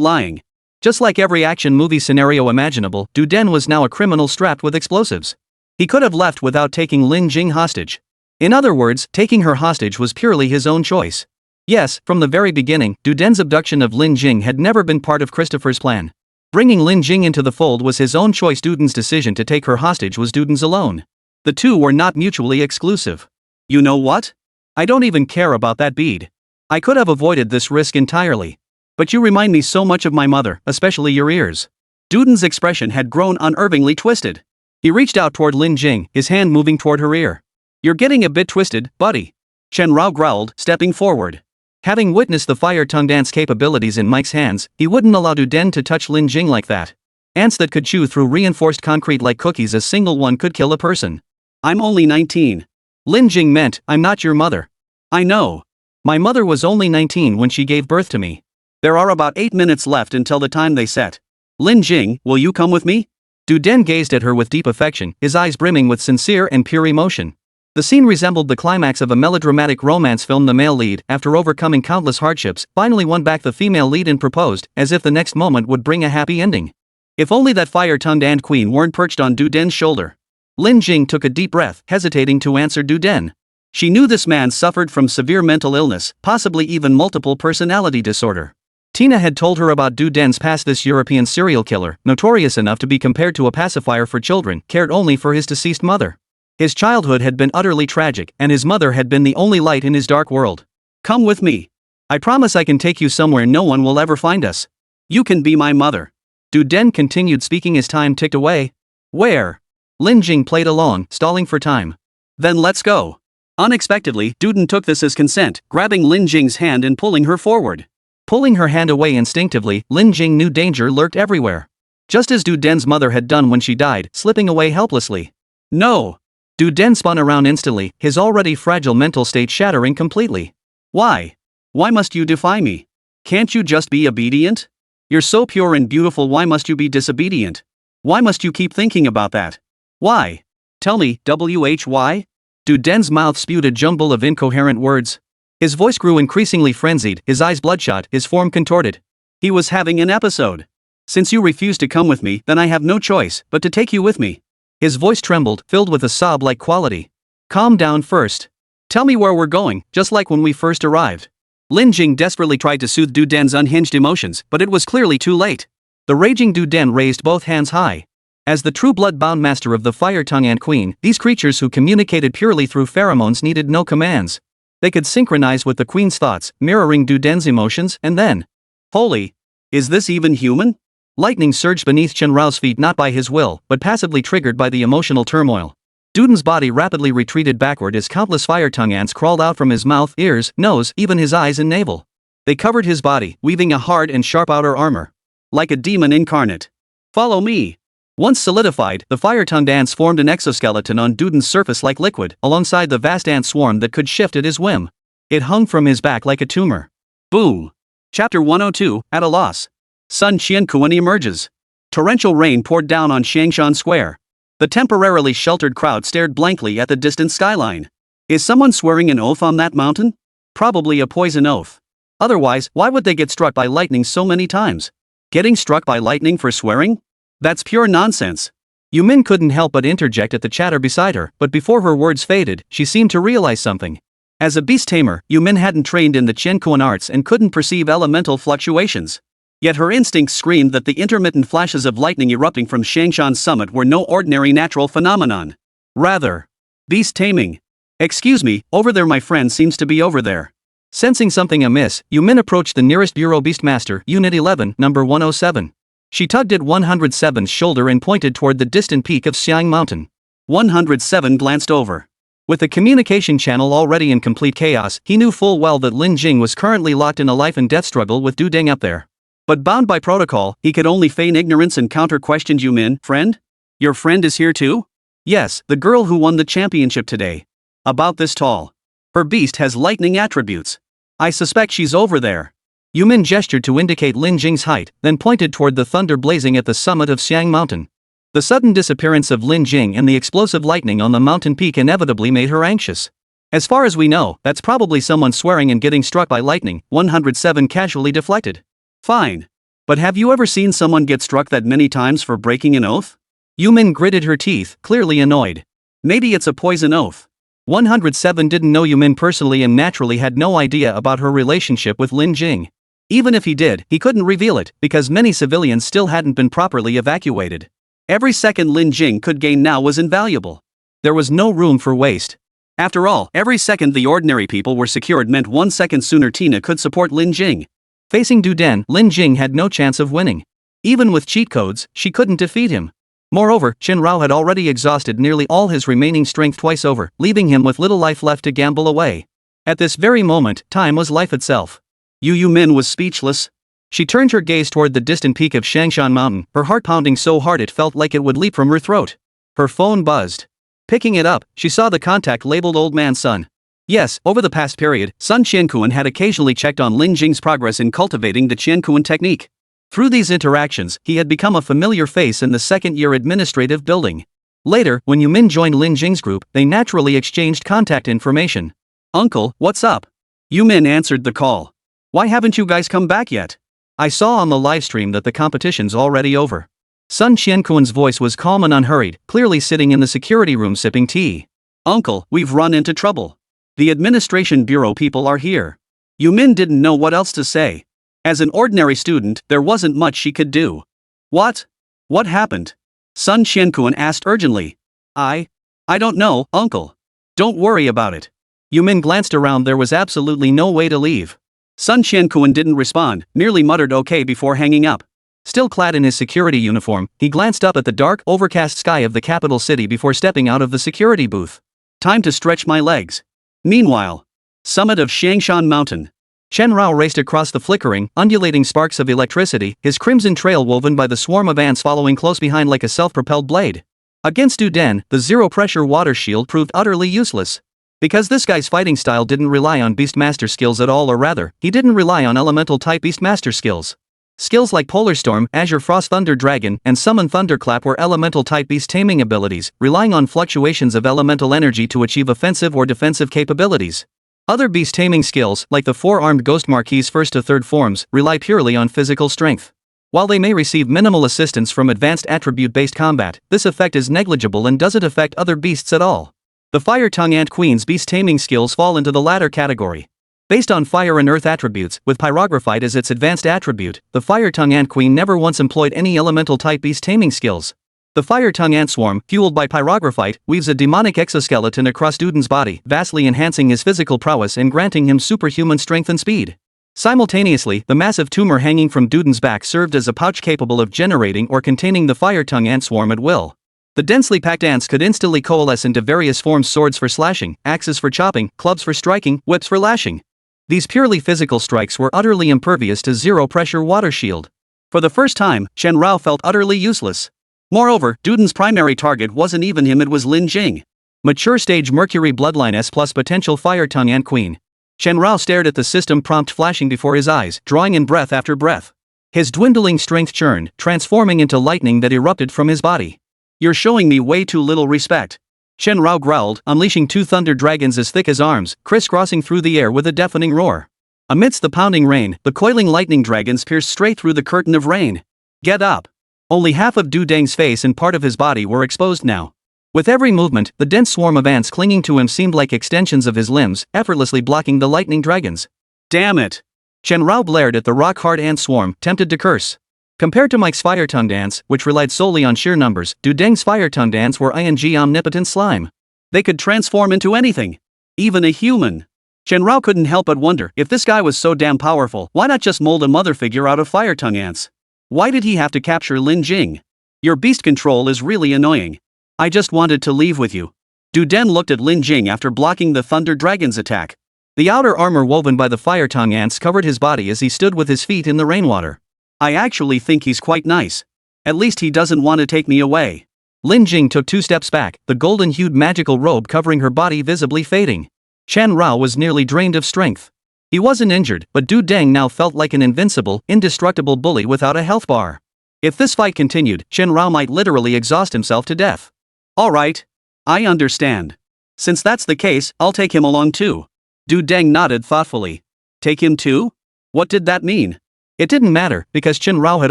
lying. Just like every action movie scenario imaginable, Du Den was now a criminal strapped with explosives. He could have left without taking Lin Jing hostage. In other words, taking her hostage was purely his own choice. Yes, from the very beginning, Du Den's abduction of Lin Jing had never been part of Christopher's plan. Bringing Lin Jing into the fold was his own choice. Du Den's decision to take her hostage was Du Den's alone. The two were not mutually exclusive. You know what? I don't even care about that bead. I could have avoided this risk entirely. But you remind me so much of my mother, especially your ears. Du Den's expression had grown unnervingly twisted. He reached out toward Lin Jing, his hand moving toward her ear. You're getting a bit twisted, buddy. Chen Rao growled, stepping forward. Having witnessed the fire tongue dance capabilities in Mike's hands, he wouldn't allow Du Den to touch Lin Jing like that. Ants that could chew through reinforced concrete like cookies, a single one could kill a person. I'm only 19. Lin Jing meant, I'm not your mother. I know. My mother was only 19 when she gave birth to me. There are about 8 minutes left until the time they set. Lin Jing, will you come with me? Du Den gazed at her with deep affection, his eyes brimming with sincere and pure emotion. The scene resembled the climax of a melodramatic romance film. The male lead, after overcoming countless hardships, finally won back the female lead and proposed, as if the next moment would bring a happy ending. If only that fire-tongued ant queen weren't perched on Du Den's shoulder. Lin Jing took a deep breath, hesitating to answer Du Den. She knew this man suffered from severe mental illness, possibly even multiple personality disorder. Tina had told her about Du Den's past. This European serial killer, notorious enough to be compared to a pacifier for children, cared only for his deceased mother. His childhood had been utterly tragic, and his mother had been the only light in his dark world. Come with me. I promise I can take you somewhere no one will ever find us. You can be my mother. Du Den continued speaking as time ticked away. Where? Lin Jing played along, stalling for time. Then let's go. Unexpectedly, Du Den took this as consent, grabbing Lin Jing's hand and pulling her forward. Pulling her hand away instinctively, Lin Jing knew danger lurked everywhere. Just as Du Den's mother had done when she died, slipping away helplessly. No! Du Den spun around instantly, his already fragile mental state shattering completely. Why? Why must you defy me? Can't you just be obedient? You're so pure and beautiful, why must you be disobedient? Why must you keep thinking about that? Why? Tell me, why? Du Den's mouth spewed a jumble of incoherent words. His voice grew increasingly frenzied, his eyes bloodshot, his form contorted. He was having an episode. Since you refuse to come with me, then I have no choice but to take you with me. His voice trembled, filled with a sob-like quality. Calm down first. Tell me where we're going, just like when we first arrived. Lin Jing desperately tried to soothe Du Den's unhinged emotions, but it was clearly too late. The raging Du Den raised both hands high. As the true blood-bound master of the fire-tongue ant queen, these creatures who communicated purely through pheromones needed no commands. They could synchronize with the queen's thoughts, mirroring Du Den's emotions, and then... Holy! Is this even human? Lightning surged beneath Chen Rao's feet, not by his will, but passively triggered by the emotional turmoil. Du Den's body rapidly retreated backward as countless fire-tongue ants crawled out from his mouth, ears, nose, even his eyes and navel. They covered his body, weaving a hard and sharp outer armor. Like a demon incarnate. Follow me! Once solidified, the fire-tongued ants formed an exoskeleton on Du Den's surface like liquid, alongside the vast ant swarm that could shift at his whim. It hung from his back like a tumor. Boom! Chapter 102, at a loss. Sun Qiankuan emerges. Torrential rain poured down on Shangshan Square. The temporarily sheltered crowd stared blankly at the distant skyline. Is someone swearing an oath on that mountain? Probably a poison oath. Otherwise, why would they get struck by lightning so many times? Getting struck by lightning for swearing? That's pure nonsense. Yumin couldn't help but interject at the chatter beside her, but before her words faded, she seemed to realize something. As a beast tamer, Yumin hadn't trained in the Qiankuan arts and couldn't perceive elemental fluctuations. Yet her instincts screamed that the intermittent flashes of lightning erupting from Shangshan's summit were no ordinary natural phenomenon. Rather, beast taming. Excuse me, over there, my friend seems to be over there. Sensing something amiss, Yumin approached the nearest Bureau Beastmaster, Unit 11, number 107. She tugged at 107's shoulder and pointed toward the distant peak of Xiang Mountain. 107 glanced over. With the communication channel already in complete chaos, he knew full well that Lin Jing was currently locked in a life and death struggle with Du Deng up there. But bound by protocol, he could only feign ignorance and counter-questioned Yumin. Friend? Your friend is here too? Yes, the girl who won the championship today. About this tall. Her beast has lightning attributes. I suspect she's over there. Yumin gestured to indicate Lin Jing's height, then pointed toward the thunder blazing at the summit of Xiang Mountain. The sudden disappearance of Lin Jing and the explosive lightning on the mountain peak inevitably made her anxious. As far as we know, that's probably someone swearing and getting struck by lightning. 107 casually deflected. Fine. But have you ever seen someone get struck that many times for breaking an oath? Yumin gritted her teeth, clearly annoyed. Maybe it's a poison oath. 107 didn't know Yumin personally and naturally had no idea about her relationship with Lin Jing. Even if he did, he couldn't reveal it, because many civilians still hadn't been properly evacuated. Every second Lin Jing could gain now was invaluable. There was no room for waste. After all, every second the ordinary people were secured meant 1 second sooner Tina could support Lin Jing. Facing Du Den, Lin Jing had no chance of winning. Even with cheat codes, she couldn't defeat him. Moreover, Chen Rao had already exhausted nearly all his remaining strength twice over, leaving him with little life left to gamble away. At this very moment, time was life itself. Yu Yumin was speechless. She turned her gaze toward the distant peak of Shangshan Mountain, her heart pounding so hard it felt like it would leap from her throat. Her phone buzzed. Picking it up, she saw the contact labeled Old Man Sun. Yes, over the past period, Sun Qiankuan had occasionally checked on Lin Jing's progress in cultivating the Qiankuan technique. Through these interactions, he had become a familiar face in the second-year administrative building. Later, when Yumin joined Lin Jing's group, they naturally exchanged contact information. Uncle, what's up? Yumin answered the call. Why haven't you guys come back yet? I saw on the livestream that the competition's already over. Sun Qiankuan's voice was calm and unhurried, clearly sitting in the security room sipping tea. Uncle, we've run into trouble. The administration bureau people are here. Yumin didn't know what else to say. As an ordinary student, there wasn't much she could do. What? What happened? Sun Qiankuan asked urgently. I don't know, uncle. Don't worry about it. Yumin glanced around. There was absolutely no way to leave. Sun Qiankuan didn't respond, merely muttered okay before hanging up. Still clad in his security uniform, he glanced up at the dark, overcast sky of the capital city before stepping out of the security booth. Time to stretch my legs. Meanwhile, summit of Shangshan Mountain. Chen Rao raced across the flickering, undulating sparks of electricity, his crimson trail woven by the swarm of ants following close behind like a self-propelled blade. Against Du Den, the zero-pressure water shield proved utterly useless. Because this guy's fighting style didn't rely on Beastmaster skills at all, or rather, he didn't rely on elemental-type Beastmaster skills. Skills like Polar Storm, Azure Frost Thunder Dragon, and Summon Thunderclap were elemental-type beast taming abilities, relying on fluctuations of elemental energy to achieve offensive or defensive capabilities. Other beast taming skills, like the four-armed Ghost Marquis's first to third forms, rely purely on physical strength. While they may receive minimal assistance from advanced attribute-based combat, this effect is negligible and doesn't affect other beasts at all. The Fire Tongue Ant Queen's beast taming skills fall into the latter category. Based on fire and earth attributes, with Pyrographite as its advanced attribute, the Fire Tongue Ant Queen never once employed any elemental-type beast taming skills. The Fire Tongue Ant Swarm, fueled by Pyrographite, weaves a demonic exoskeleton across Duden's body, vastly enhancing his physical prowess and granting him superhuman strength and speed. Simultaneously, the massive tumor hanging from Duden's back served as a pouch capable of generating or containing the Fire Tongue Ant Swarm at will. The densely packed ants could instantly coalesce into various forms: swords for slashing, axes for chopping, clubs for striking, whips for lashing. These purely physical strikes were utterly impervious to zero-pressure water shield. For the first time, Chen Rao felt utterly useless. Moreover, Duden's primary target wasn't even him, it was Lin Jing. Mature stage Mercury Bloodline S plus potential Fire Tongue Ant Queen. Chen Rao stared at the system prompt flashing before his eyes, drawing in breath after breath. His dwindling strength churned, transforming into lightning that erupted from his body. You're showing me way too little respect. Chen Rao growled, unleashing two thunder dragons as thick as arms, crisscrossing through the air with a deafening roar. Amidst the pounding rain, the coiling lightning dragons pierced straight through the curtain of rain. Get up! Only half of Du Deng's face and part of his body were exposed now. With every movement, the dense swarm of ants clinging to him seemed like extensions of his limbs, effortlessly blocking the lightning dragons. Damn it! Chen Rao blared at the rock-hard ant swarm, tempted to curse. Compared to Mike's fire-tongued ants, which relied solely on sheer numbers, Du Deng's fire-tongued ants were ing omnipotent slime. They could transform into anything. Even a human. Chen Rao couldn't help but wonder, if this guy was so damn powerful, why not just mold a mother figure out of fire-tongue ants? Why did he have to capture Lin Jing? Your beast control is really annoying. I just wanted to leave with you. Du Den looked at Lin Jing after blocking the Thunder Dragon's attack. The outer armor woven by the fire-tongue ants covered his body as he stood with his feet in the rainwater. I actually think he's quite nice. At least he doesn't want to take me away. Lin Jing took 2 steps back, the golden-hued magical robe covering her body visibly fading. Chen Rao was nearly drained of strength. He wasn't injured, but Du Deng now felt like an invincible, indestructible bully without a health bar. If this fight continued, Chen Rao might literally exhaust himself to death. Alright. I understand. Since that's the case, I'll take him along too. Du Deng nodded thoughtfully. Take him too? What did that mean? It didn't matter, because Chen Rao had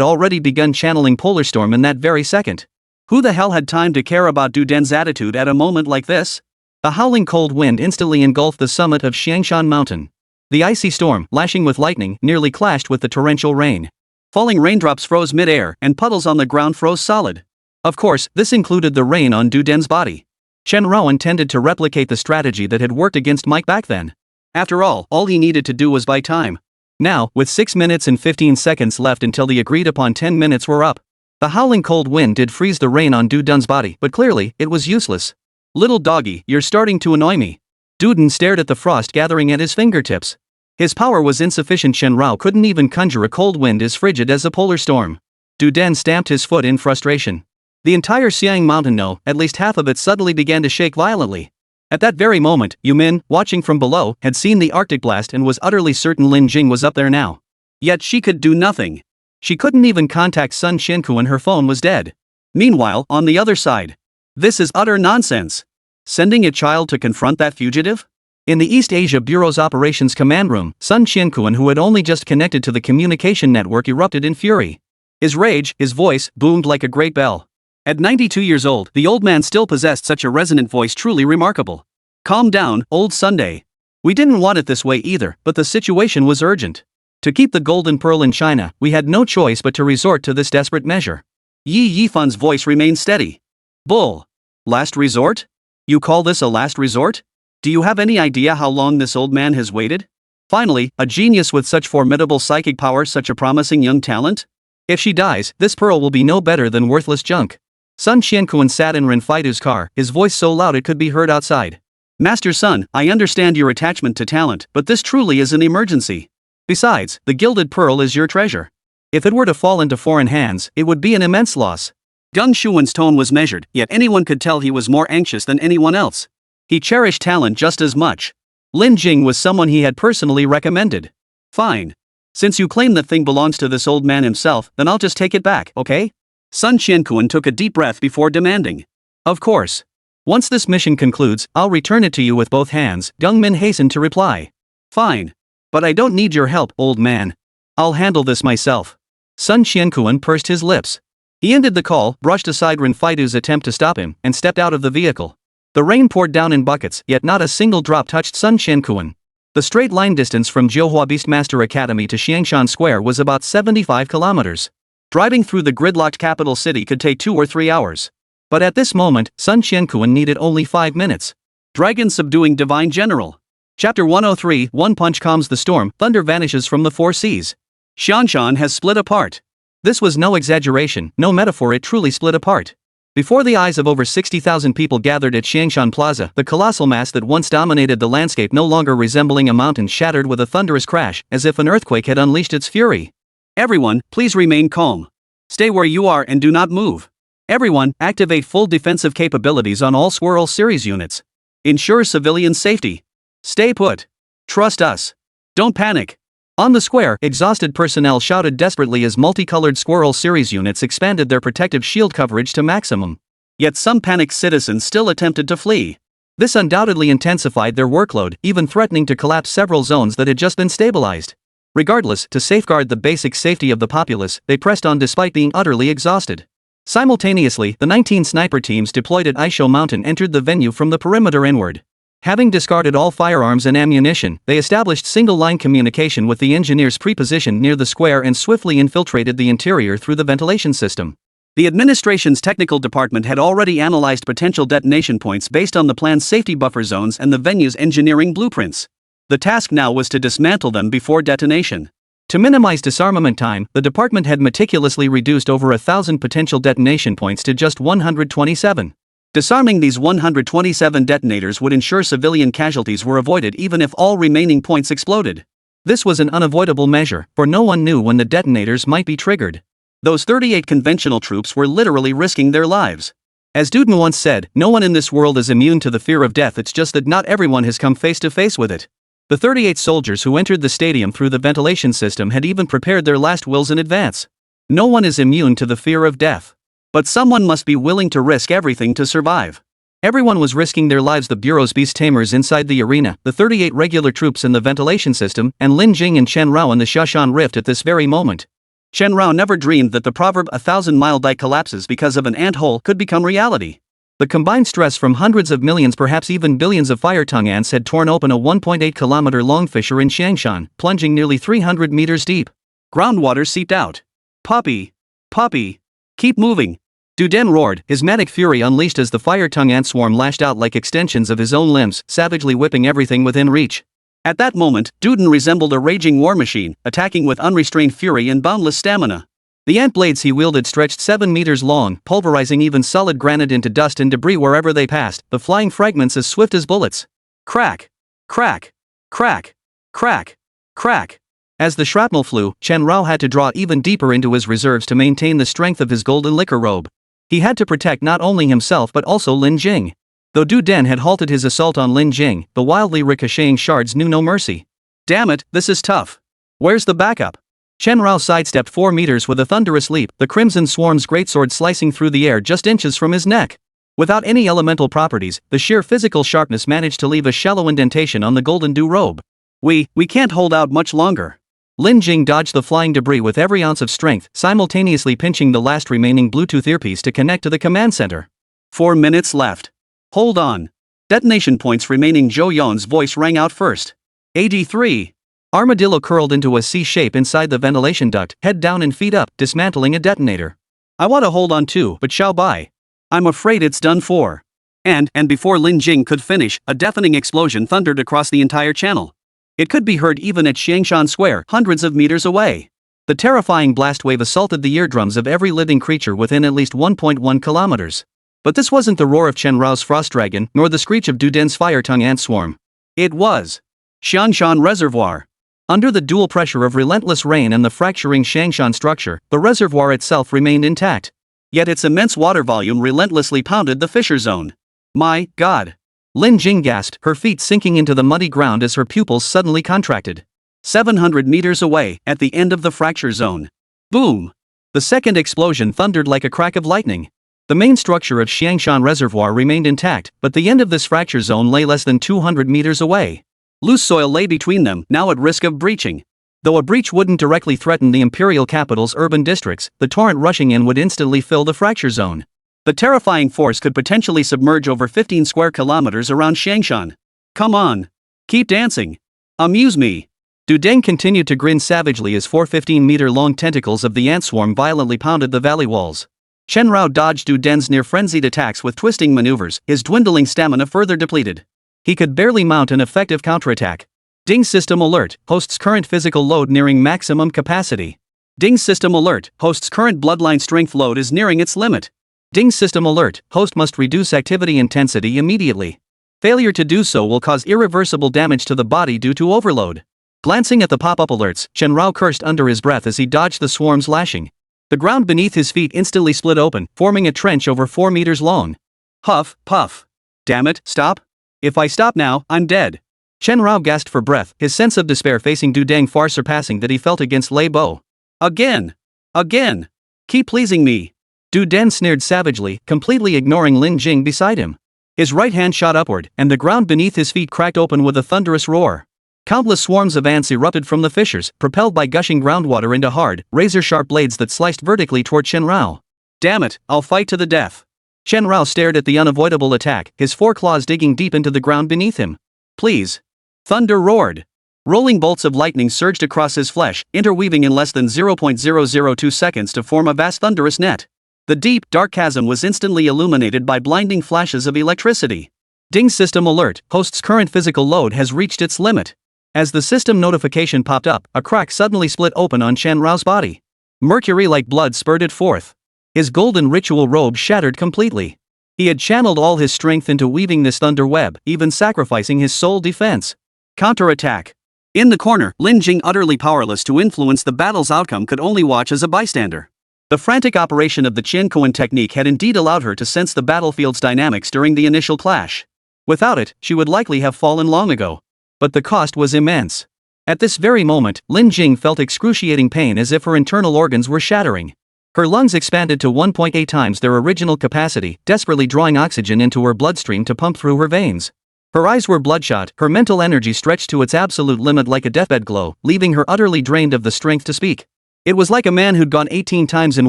already begun channeling Polar Storm in that very second. Who the hell had time to care about Du Deng's attitude at a moment like this? A howling cold wind instantly engulfed the summit of Xiangshan Mountain. The icy storm, lashing with lightning, nearly clashed with the torrential rain. Falling raindrops froze mid-air, and puddles on the ground froze solid. Of course, this included the rain on Du Deng's body. Chen Rao intended to replicate the strategy that had worked against Mike back then. After all he needed to do was buy time. Now, with 6 minutes and 15 seconds left until the agreed-upon 10 minutes were up, the howling cold wind did freeze the rain on Du Deng's body, but clearly, it was useless. Little doggy, you're starting to annoy me. Du Den stared at the frost gathering at his fingertips. His power was insufficient. Chen Rao couldn't even conjure a cold wind as frigid as a polar storm. Du Den stamped his foot in frustration. The entire Xiang Mountain, no, at least half of it suddenly began to shake violently. At that very moment, Yu Min, watching from below, had seen the Arctic blast and was utterly certain Lin Jing was up there now. Yet she could do nothing. She couldn't even contact Sun Qianku and her phone was dead. Meanwhile, on the other side. This is utter nonsense. Sending a child to confront that fugitive? In the East Asia Bureau's operations command room, Sun Qianku, who had only just connected to the communication network, erupted in fury. His rage, his voice, boomed like a great bell. At 92 years old, the old man still possessed such a resonant voice, truly remarkable. Calm down, old Sunday. We didn't want it this way either, but the situation was urgent. To keep the golden pearl in China, we had no choice but to resort to this desperate measure. Yi Yifan's voice remained steady. Bull. Last resort? You call this a last resort? Do you have any idea how long this old man has waited? Finally, a genius with such formidable psychic power, such a promising young talent? If she dies, this pearl will be no better than worthless junk. Sun Qiankuan sat in Renfaidu's car, his voice so loud it could be heard outside. Master Sun, I understand your attachment to talent, but this truly is an emergency. Besides, the gilded pearl is your treasure. If it were to fall into foreign hands, it would be an immense loss. Geng Shuan's tone was measured, yet anyone could tell he was more anxious than anyone else. He cherished talent just as much. Lin Jing was someone he had personally recommended. Fine. Since you claim the thing belongs to this old man himself, then I'll just take it back, okay? Sun Qiankuan took a deep breath before demanding. Of course. Once this mission concludes, I'll return it to you with both hands, Geng Min hastened to reply. Fine. But I don't need your help, old man. I'll handle this myself. Sun Qiankuan pursed his lips. He ended the call, brushed aside Renfaidu's attempt to stop him, and stepped out of the vehicle. The rain poured down in buckets, yet not a single drop touched Sun Qiankuan. The straight line distance from Jiuhua Beastmaster Academy to Xiangshan Square was about 75 kilometers. Driving through the gridlocked capital city could take 2 or 3 hours. But at this moment, Sun Qiankuan needed only 5 minutes. Dragon subduing divine general. Chapter 103, One punch calms the storm, thunder vanishes from the 4 seas. Xiangshan has split apart. This was no exaggeration, no metaphor, it truly split apart. Before the eyes of over 60,000 people gathered at Xiangshan Plaza, the colossal mass that once dominated the landscape no longer resembling a mountain shattered with a thunderous crash, as if an earthquake had unleashed its fury. Everyone, please remain calm. Stay where you are and do not move. Everyone, activate full defensive capabilities on all Swirl Series units. Ensure civilian safety. Stay put. Trust us. Don't panic. On the square, exhausted personnel shouted desperately as multicolored Squirrel Series units expanded their protective shield coverage to maximum. Yet some panicked citizens still attempted to flee. This undoubtedly intensified their workload, even threatening to collapse several zones that had just been stabilized. Regardless, to safeguard the basic safety of the populace, they pressed on despite being utterly exhausted. Simultaneously, the 19 sniper teams deployed at Aisho Mountain entered the venue from the perimeter inward. Having discarded all firearms and ammunition, they established single-line communication with the engineers pre-positioned near the square and swiftly infiltrated the interior through the ventilation system. The administration's technical department had already analyzed potential detonation points based on the plan's safety buffer zones and the venue's engineering blueprints. The task now was to dismantle them before detonation. To minimize disarmament time, the department had meticulously reduced over 1,000 potential detonation points to just 127. Disarming these 127 detonators would ensure civilian casualties were avoided even if all remaining points exploded. This was an unavoidable measure, for no one knew when the detonators might be triggered. Those 38 conventional troops were literally risking their lives. As Duden once said, no one in this world is immune to the fear of death, it's just that not everyone has come face to face with it. The 38 soldiers who entered the stadium through the ventilation system had even prepared their last wills in advance. No one is immune to the fear of death. But someone must be willing to risk everything to survive. Everyone was risking their lives: the Bureau's beast tamers inside the arena, the 38 regular troops in the ventilation system, and Lin Jing and Chen Rao in the Shashan Rift at this very moment. Chen Rao never dreamed that the proverb "a 1,000-mile dike collapses because of an ant-hole" could become reality. The combined stress from hundreds of millions, perhaps even billions of fire-tongue ants had torn open a 1.8-kilometer-long fissure in Xiangshan, plunging nearly 300 meters deep. Groundwater seeped out. "Poppy! Poppy! Keep moving!" Duden roared, his manic fury unleashed as the fire-tongue ant swarm lashed out like extensions of his own limbs, savagely whipping everything within reach. At that moment, Duden resembled a raging war machine, attacking with unrestrained fury and boundless stamina. The ant blades he wielded stretched 7 meters long, pulverizing even solid granite into dust and debris wherever they passed, the flying fragments as swift as bullets. Crack! Crack! Crack! Crack! Crack! As the shrapnel flew, Chen Rao had to draw even deeper into his reserves to maintain the strength of his golden liquor robe. He had to protect not only himself but also Lin Jing. Though Duden had halted his assault on Lin Jing, the wildly ricocheting shards knew no mercy. "Damn it, this is tough. Where's the backup?" Chen Rao sidestepped 4 meters with a thunderous leap, the crimson swarm's greatsword slicing through the air just inches from his neck. Without any elemental properties, the sheer physical sharpness managed to leave a shallow indentation on the golden dew robe. We can't hold out much longer." Lin Jing dodged the flying debris with every ounce of strength, simultaneously pinching the last remaining Bluetooth earpiece to connect to the command center. 4 minutes left. Hold on. Detonation points remaining. Zhou Yon's voice rang out first. 83. Armadillo curled into a C shape inside the ventilation duct, head down and feet up, dismantling a detonator. "I want to hold on too, but Xiao Bai, I'm afraid it's done for." And before Lin Jing could finish, a deafening explosion thundered across the entire channel. It could be heard even at Xiangshan Square, hundreds of meters away. The terrifying blast wave assaulted the eardrums of every living creature within at least 1.1 kilometers. But this wasn't the roar of Chen Rao's frost dragon, nor the screech of Duden's fire-tongue ant swarm. It was Xiangshan Reservoir. Under the dual pressure of relentless rain and the fracturing Xiangshan structure, the reservoir itself remained intact. Yet its immense water volume relentlessly pounded the fissure zone. "My God!" Lin Jing gasped, her feet sinking into the muddy ground as her pupils suddenly contracted. 700 meters away, at the end of the fracture zone. Boom! The second explosion thundered like a crack of lightning. The main structure of Xiangshan Reservoir remained intact, but the end of this fracture zone lay less than 200 meters away. Loose soil lay between them, now at risk of breaching. Though a breach wouldn't directly threaten the imperial capital's urban districts, the torrent rushing in would instantly fill the fracture zone. The terrifying force could potentially submerge over 15 square kilometers around Xiangshan. "Come on. Keep dancing. Amuse me." Duden continued to grin savagely as 4 15-meter-long tentacles of the ant swarm violently pounded the valley walls. Chen Rao dodged Duden's near-frenzied attacks with twisting maneuvers, his dwindling stamina further depleted. He could barely mount an effective counterattack. Ding system alert, hosts current physical load nearing maximum capacity. Ding system alert, host's current bloodline strength load is nearing its limit. Ding system alert, host must reduce activity intensity immediately. Failure to do so will cause irreversible damage to the body due to overload. Glancing at the pop-up alerts, Chen Rao cursed under his breath as he dodged the swarm's lashing. The ground beneath his feet instantly split open, forming a trench over 4 meters long. Huff, puff. "Damn it, stop. If I stop now, I'm dead." Chen Rao gasped for breath, his sense of despair facing Dudang far surpassing that he felt against Lei Bo. Again. Again. Keep pleasing me." Duden sneered savagely, completely ignoring Lin Jing beside him. His right hand shot upward, and the ground beneath his feet cracked open with a thunderous roar. Countless swarms of ants erupted from the fissures, propelled by gushing groundwater into hard, razor-sharp blades that sliced vertically toward Chen Rao. "Damn it, I'll fight to the death." Chen Rao stared at the unavoidable attack, his foreclaws digging deep into the ground beneath him. "Please." Thunder roared. Rolling bolts of lightning surged across his flesh, interweaving in less than 0.002 seconds to form a vast thunderous net. The deep, dark chasm was instantly illuminated by blinding flashes of electricity. Ding system alert, host's current physical load has reached its limit. As the system notification popped up, a crack suddenly split open on Chen Rao's body. Mercury-like blood spurted forth. His golden ritual robe shattered completely. He had channeled all his strength into weaving this thunder web, even sacrificing his sole defense. Counterattack. In the corner, Lin Jing, utterly powerless to influence the battle's outcome, could only watch as a bystander. The frantic operation of the Qian technique had indeed allowed her to sense the battlefield's dynamics during the initial clash. Without it, she would likely have fallen long ago. But the cost was immense. At this very moment, Lin Jing felt excruciating pain, as if her internal organs were shattering. Her lungs expanded to 1.8 times their original capacity, desperately drawing oxygen into her bloodstream to pump through her veins. Her eyes were bloodshot, her mental energy stretched to its absolute limit like a deathbed glow, leaving her utterly drained of the strength to speak. It was like a man who'd gone 18 times in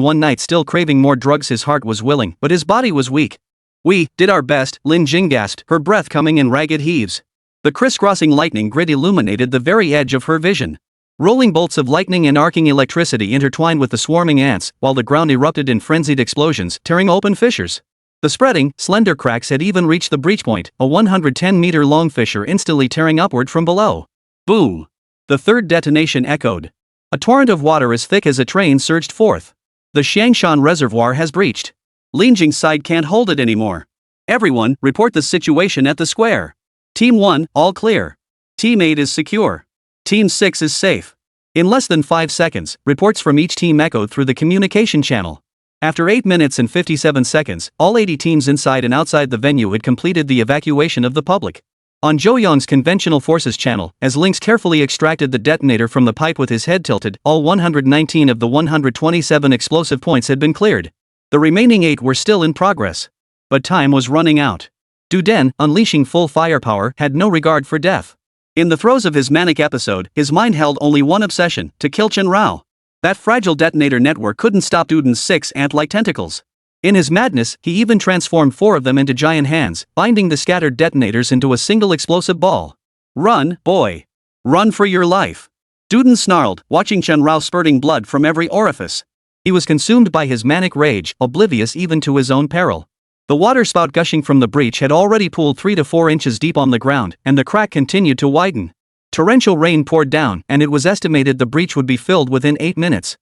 one night, still craving more drugs. His heart was willing, but his body was weak. "We did our best," Lin Jing gasped, her breath coming in ragged heaves. The crisscrossing lightning grid illuminated the very edge of her vision. Rolling bolts of lightning and arcing electricity intertwined with the swarming ants, while the ground erupted in frenzied explosions, tearing open fissures. The spreading, slender cracks had even reached the breach point, a 110-meter-long fissure instantly tearing upward from below. Boom! The third detonation echoed. A torrent of water as thick as a train surged forth. The Xiangshan Reservoir has breached. Lin Jing's side can't hold it anymore. Everyone, report the situation at the square. Team 1, all clear. Team 8 is secure. Team 6 is safe. In less than 5 seconds, reports from each team echoed through the communication channel. After 8 minutes and 57 seconds, all 80 teams inside and outside the venue had completed the evacuation of the public. On Zhou Yong's conventional forces channel, as Lynx carefully extracted the detonator from the pipe with his head tilted, all 119 of the 127 explosive points had been cleared. The remaining 8 were still in progress. But time was running out. Du Den, unleashing full firepower, had no regard for death. In the throes of his manic episode, his mind held only one obsession: to kill Chen Rao. That fragile detonator network couldn't stop Duden's 6 ant-like tentacles. In his madness, he even transformed 4 of them into giant hands, binding the scattered detonators into a single explosive ball. "Run, boy! Run for your life!" Duden snarled, watching Chen Rao spurting blood from every orifice. He was consumed by his manic rage, oblivious even to his own peril. The water spout gushing from the breach had already pooled 3 to 4 inches deep on the ground, and the crack continued to widen. Torrential rain poured down, and it was estimated the breach would be filled within 8 minutes.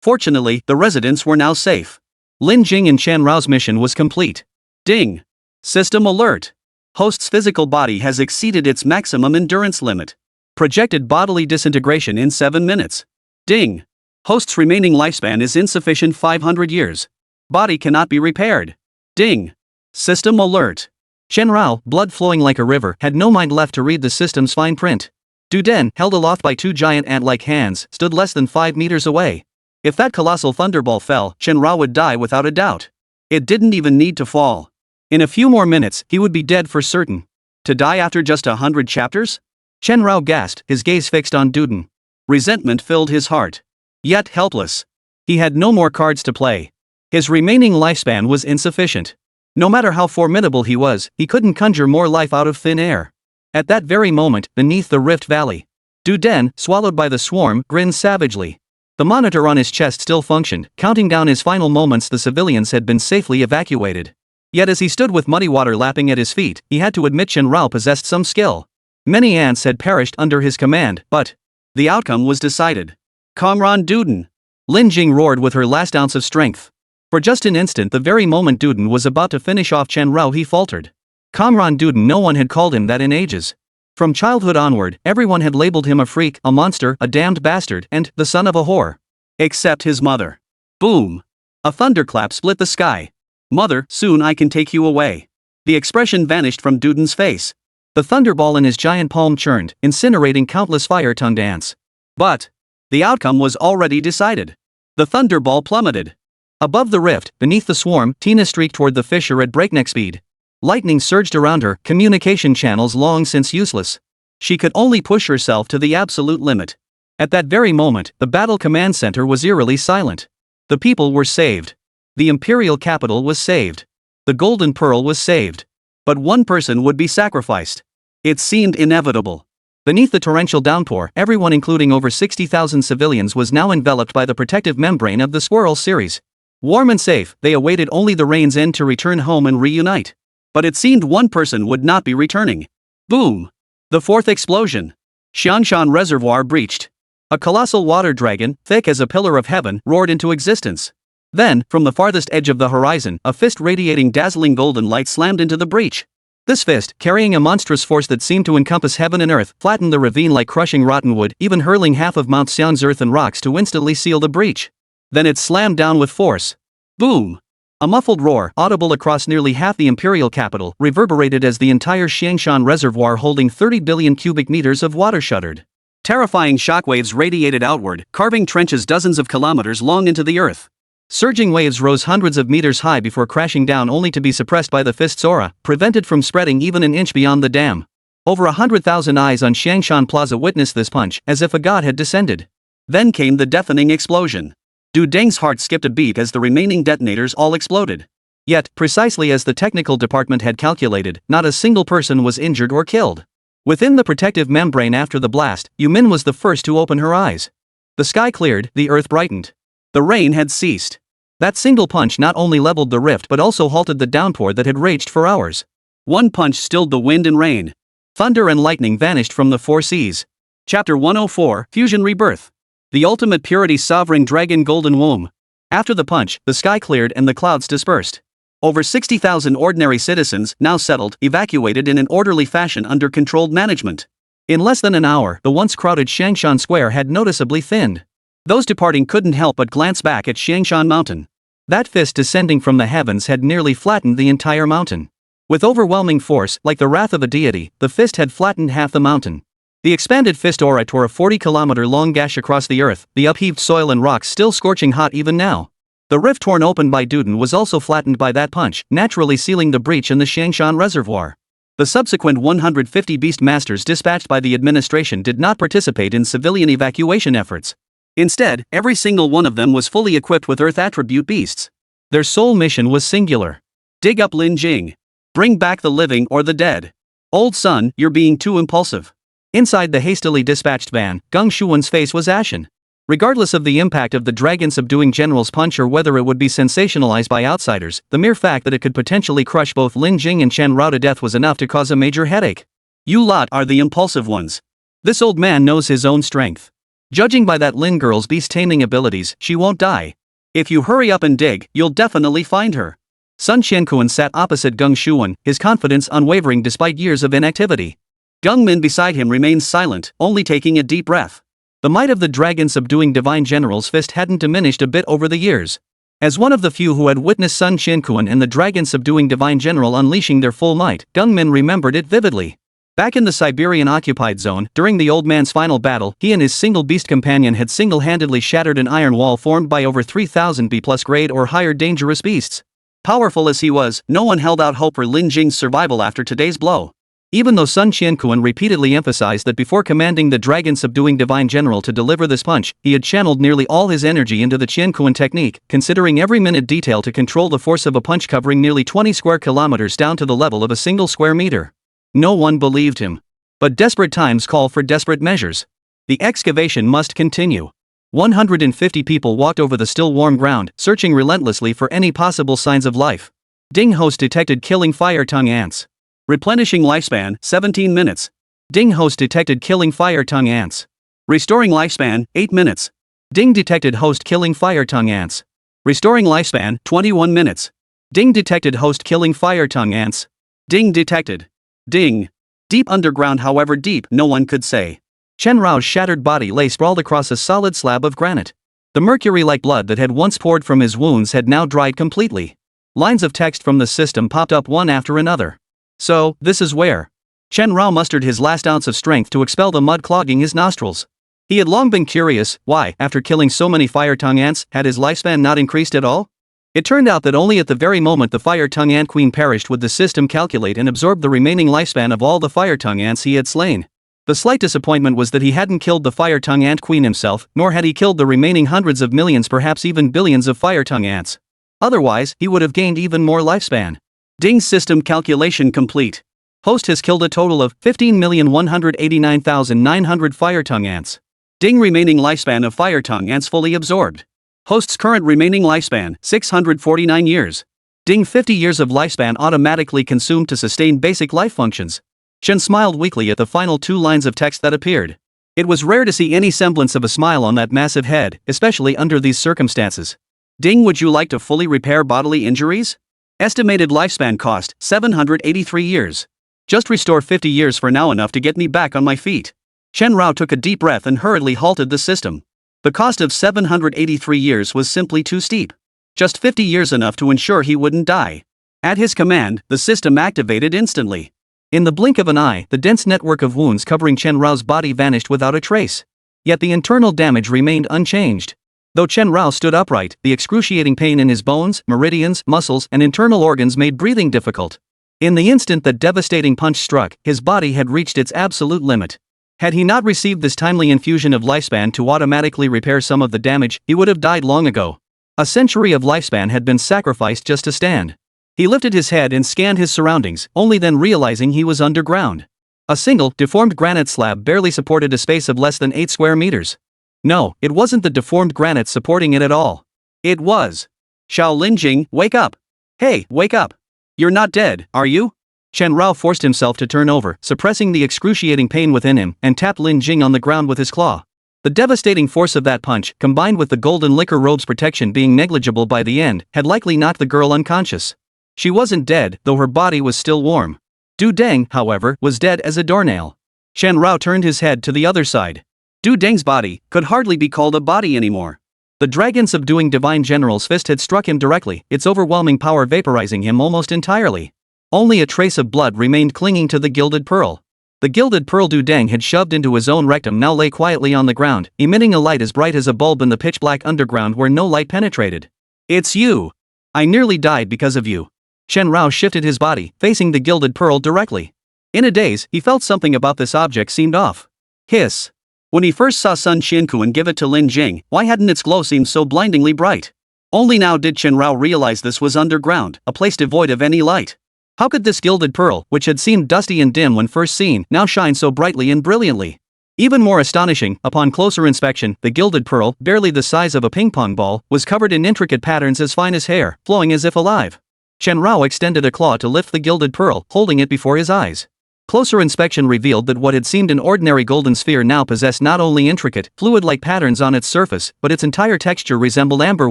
Fortunately, the residents were now safe. Lin Jing and Chen Rao's mission was complete. Ding! System alert! Host's physical body has exceeded its maximum endurance limit. Projected bodily disintegration in 7 minutes. Ding! Host's remaining lifespan is insufficient, 500 years. Body cannot be repaired. Ding! System alert! Chen Rao, blood flowing like a river, had no mind left to read the system's fine print. Du Den, held aloft by 2 giant ant-like hands, stood less than 5 meters away. If that colossal thunderball fell, Chen Rao would die without a doubt. It didn't even need to fall. In a few more minutes, he would be dead for certain. To die after just 100 chapters? Chen Rao gasped, his gaze fixed on Duden. Resentment filled his heart. Yet helpless. He had no more cards to play. His remaining lifespan was insufficient. No matter how formidable he was, he couldn't conjure more life out of thin air. At that very moment, beneath the Rift Valley, Du Den, swallowed by the swarm, grinned savagely. The monitor on his chest still functioned, counting down his final moments. The civilians had been safely evacuated. Yet as he stood with muddy water lapping at his feet, he had to admit Chen Rao possessed some skill. Many ants had perished under his command, but the outcome was decided. "Comrade Duden!" Lin Jing roared with her last ounce of strength. For just an instant, the very moment Duden was about to finish off Chen Rao, he faltered. Comrade Duden, no one had called him that in ages. From childhood onward, everyone had labeled him a freak, a monster, a damned bastard, and the son of a whore. Except his mother. Boom! A thunderclap split the sky. "Mother, soon I can take you away." The expression vanished from Duden's face. The thunderball in his giant palm churned, incinerating countless fire-tongued ants. But the outcome was already decided. The thunderball plummeted. Above the rift, beneath the swarm, Tina streaked toward the fissure at breakneck speed. Lightning surged around her, communication channels long since useless. She could only push herself to the absolute limit. At that very moment, the battle command center was eerily silent. The people were saved. The imperial capital was saved. The Golden Pearl was saved. But one person would be sacrificed. It seemed inevitable. Beneath the torrential downpour, everyone, including over 60,000 civilians, was now enveloped by the protective membrane of the Squirrel series. Warm and safe, they awaited only the rain's end to return home and reunite. But it seemed one person would not be returning. Boom! The fourth explosion. Xiangshan Reservoir breached. A colossal water dragon, thick as a pillar of heaven, roared into existence. Then, from the farthest edge of the horizon, a fist radiating dazzling golden light slammed into the breach. This fist, carrying a monstrous force that seemed to encompass heaven and earth, flattened the ravine like crushing rotten wood, even hurling half of Mount Xiang's earth and rocks to instantly seal the breach. Then it slammed down with force. Boom! A muffled roar, audible across nearly half the imperial capital, reverberated as the entire Xiangshan reservoir holding 30 billion cubic meters of water shuddered. Terrifying shockwaves radiated outward, carving trenches dozens of kilometers long into the earth. Surging waves rose hundreds of meters high before crashing down only to be suppressed by the fist's aura, prevented from spreading even an inch beyond the dam. Over 100,000 eyes on Xiangshan Plaza witnessed this punch, as if a god had descended. Then came the deafening explosion. Du Deng's heart skipped a beat as the remaining detonators all exploded. Yet, precisely as the technical department had calculated, not a single person was injured or killed. Within the protective membrane after the blast, Yumin was the first to open her eyes. The sky cleared, the earth brightened. The rain had ceased. That single punch not only leveled the rift but also halted the downpour that had raged for hours. One punch stilled the wind and rain. Thunder and lightning vanished from the four seas. Chapter 104, Fusion Rebirth. The ultimate purity sovereign dragon golden womb. After the punch, the sky cleared and the clouds dispersed. Over 60,000 ordinary citizens, now settled, evacuated in an orderly fashion under controlled management. In less than an hour, the once crowded Xiangshan Square had noticeably thinned. Those departing couldn't help but glance back at Xiangshan Mountain. That fist descending from the heavens had nearly flattened the entire mountain. With overwhelming force, like the wrath of a deity, the fist had flattened half the mountain. The expanded fist aura tore a 40-kilometer-long gash across the earth, the upheaved soil and rocks still scorching hot even now. The rift torn open by Duden was also flattened by that punch, naturally sealing the breach in the Xiangshan reservoir. The subsequent 150 beast masters dispatched by the administration did not participate in civilian evacuation efforts. Instead, every single one of them was fully equipped with Earth attribute beasts. Their sole mission was singular. Dig up Lin Jing. Bring back the living or the dead. Old son, you're being too impulsive. Inside the hastily dispatched van, Geng Shuan's face was ashen. Regardless of the impact of the dragon-subduing general's punch or whether it would be sensationalized by outsiders, the mere fact that it could potentially crush both Lin Jing and Chen Rao to death was enough to cause a major headache. You lot are the impulsive ones. This old man knows his own strength. Judging by that Lin girl's beast-taming abilities, she won't die. If you hurry up and dig, you'll definitely find her. Sun Qiankuan sat opposite Geng Shuan, his confidence unwavering despite years of inactivity. Geng Min beside him remained silent, only taking a deep breath. The might of the dragon-subduing divine general's fist hadn't diminished a bit over the years. As one of the few who had witnessed Sun Qiankuan and the dragon-subduing divine general unleashing their full might, Geng Min remembered it vividly. Back in the Siberian occupied zone, during the old man's final battle, he and his single beast companion had single-handedly shattered an iron wall formed by over 3,000 B+ grade or higher dangerous beasts. Powerful as he was, no one held out hope for Lin Jing's survival after today's blow. Even though Sun Qiankuan repeatedly emphasized that before commanding the dragon-subduing divine general to deliver this punch, he had channeled nearly all his energy into the Qiankuan technique, considering every minute detail to control the force of a punch covering nearly 20 square kilometers down to the level of a single square meter. No one believed him. But desperate times call for desperate measures. The excavation must continue. 150 people walked over the still warm ground, searching relentlessly for any possible signs of life. Ding host detected killing fire tongue ants. Replenishing lifespan, 17 minutes. Ding host detected killing fire tongue ants. Restoring lifespan, 8 minutes. Ding detected host killing fire tongue ants. Restoring lifespan, 21 minutes. Ding detected host killing fire tongue ants. Ding detected. Ding. Deep underground, however deep, no one could say. Chen Rao's shattered body lay sprawled across a solid slab of granite. The mercury-like blood that had once poured from his wounds had now dried completely. Lines of text from the system popped up one after another. So, this is where Chen Rao mustered his last ounce of strength to expel the mud clogging his nostrils. He had long been curious why, after killing so many fire tongue ants, had his lifespan not increased at all? It turned out that only at the very moment the fire tongue ant queen perished would the system calculate and absorb the remaining lifespan of all the fire tongue ants he had slain. The slight disappointment was that he hadn't killed the fire tongue ant queen himself, nor had he killed the remaining hundreds of millions, perhaps even billions of fire tongue ants. Otherwise, he would have gained even more lifespan. Ding's system calculation complete. Host has killed a total of 15,189,900 fire tongue ants. Ding remaining lifespan of fire tongue ants fully absorbed. Host's current remaining lifespan, 649 years. Ding 50 years of lifespan automatically consumed to sustain basic life functions. Chen smiled weakly at the final 2 lines of text that appeared. It was rare to see any semblance of a smile on that massive head, especially under these circumstances. Ding, would you like to fully repair bodily injuries? Estimated lifespan cost, 783 years. Just restore 50 years for now, enough to get me back on my feet. Chen Rao took a deep breath and hurriedly halted the system. The cost of 783 years was simply too steep. Just 50 years, enough to ensure he wouldn't die. At his command, the system activated instantly. In the blink of an eye, the dense network of wounds covering Chen Rao's body vanished without a trace. Yet the internal damage remained unchanged. Though Chen Rao stood upright, the excruciating pain in his bones, meridians, muscles, and internal organs made breathing difficult. In the instant that devastating punch struck, his body had reached its absolute limit. Had he not received this timely infusion of lifespan to automatically repair some of the damage, he would have died long ago. A century of lifespan had been sacrificed just to stand. He lifted his head and scanned his surroundings, only then realizing he was underground. A single, deformed granite slab barely supported a space of less than 8 square meters. No, it wasn't the deformed granite supporting it at all. It was Xiao Linjing, wake up! Hey, wake up! You're not dead, are you? Chen Rao forced himself to turn over, suppressing the excruciating pain within him, and tapped Lin Jing on the ground with his claw. The devastating force of that punch, combined with the golden liquor robe's protection being negligible by the end, had likely knocked the girl unconscious. She wasn't dead, though her body was still warm. Du Deng, however, was dead as a doornail. Chen Rao turned his head to the other side. Du Deng's body could hardly be called a body anymore. The dragon subduing divine general's fist had struck him directly, its overwhelming power vaporizing him almost entirely. Only a trace of blood remained clinging to the gilded pearl. The gilded pearl Du Deng had shoved into his own rectum now lay quietly on the ground, emitting a light as bright as a bulb in the pitch-black underground where no light penetrated. It's you! I nearly died because of you. Chen Rao shifted his body, facing the gilded pearl directly. In a daze, he felt something about this object seemed off. Hiss. When he first saw Sun Qiankuan give it to Lin Jing, why hadn't its glow seemed so blindingly bright? Only now did Chen Rao realize this was underground, a place devoid of any light. How could this gilded pearl, which had seemed dusty and dim when first seen, now shine so brightly and brilliantly? Even more astonishing, upon closer inspection, the gilded pearl, barely the size of a ping-pong ball, was covered in intricate patterns as fine as hair, flowing as if alive. Chen Rao extended a claw to lift the gilded pearl, holding it before his eyes. Closer inspection revealed that what had seemed an ordinary golden sphere now possessed not only intricate, fluid-like patterns on its surface, but its entire texture resembled amber,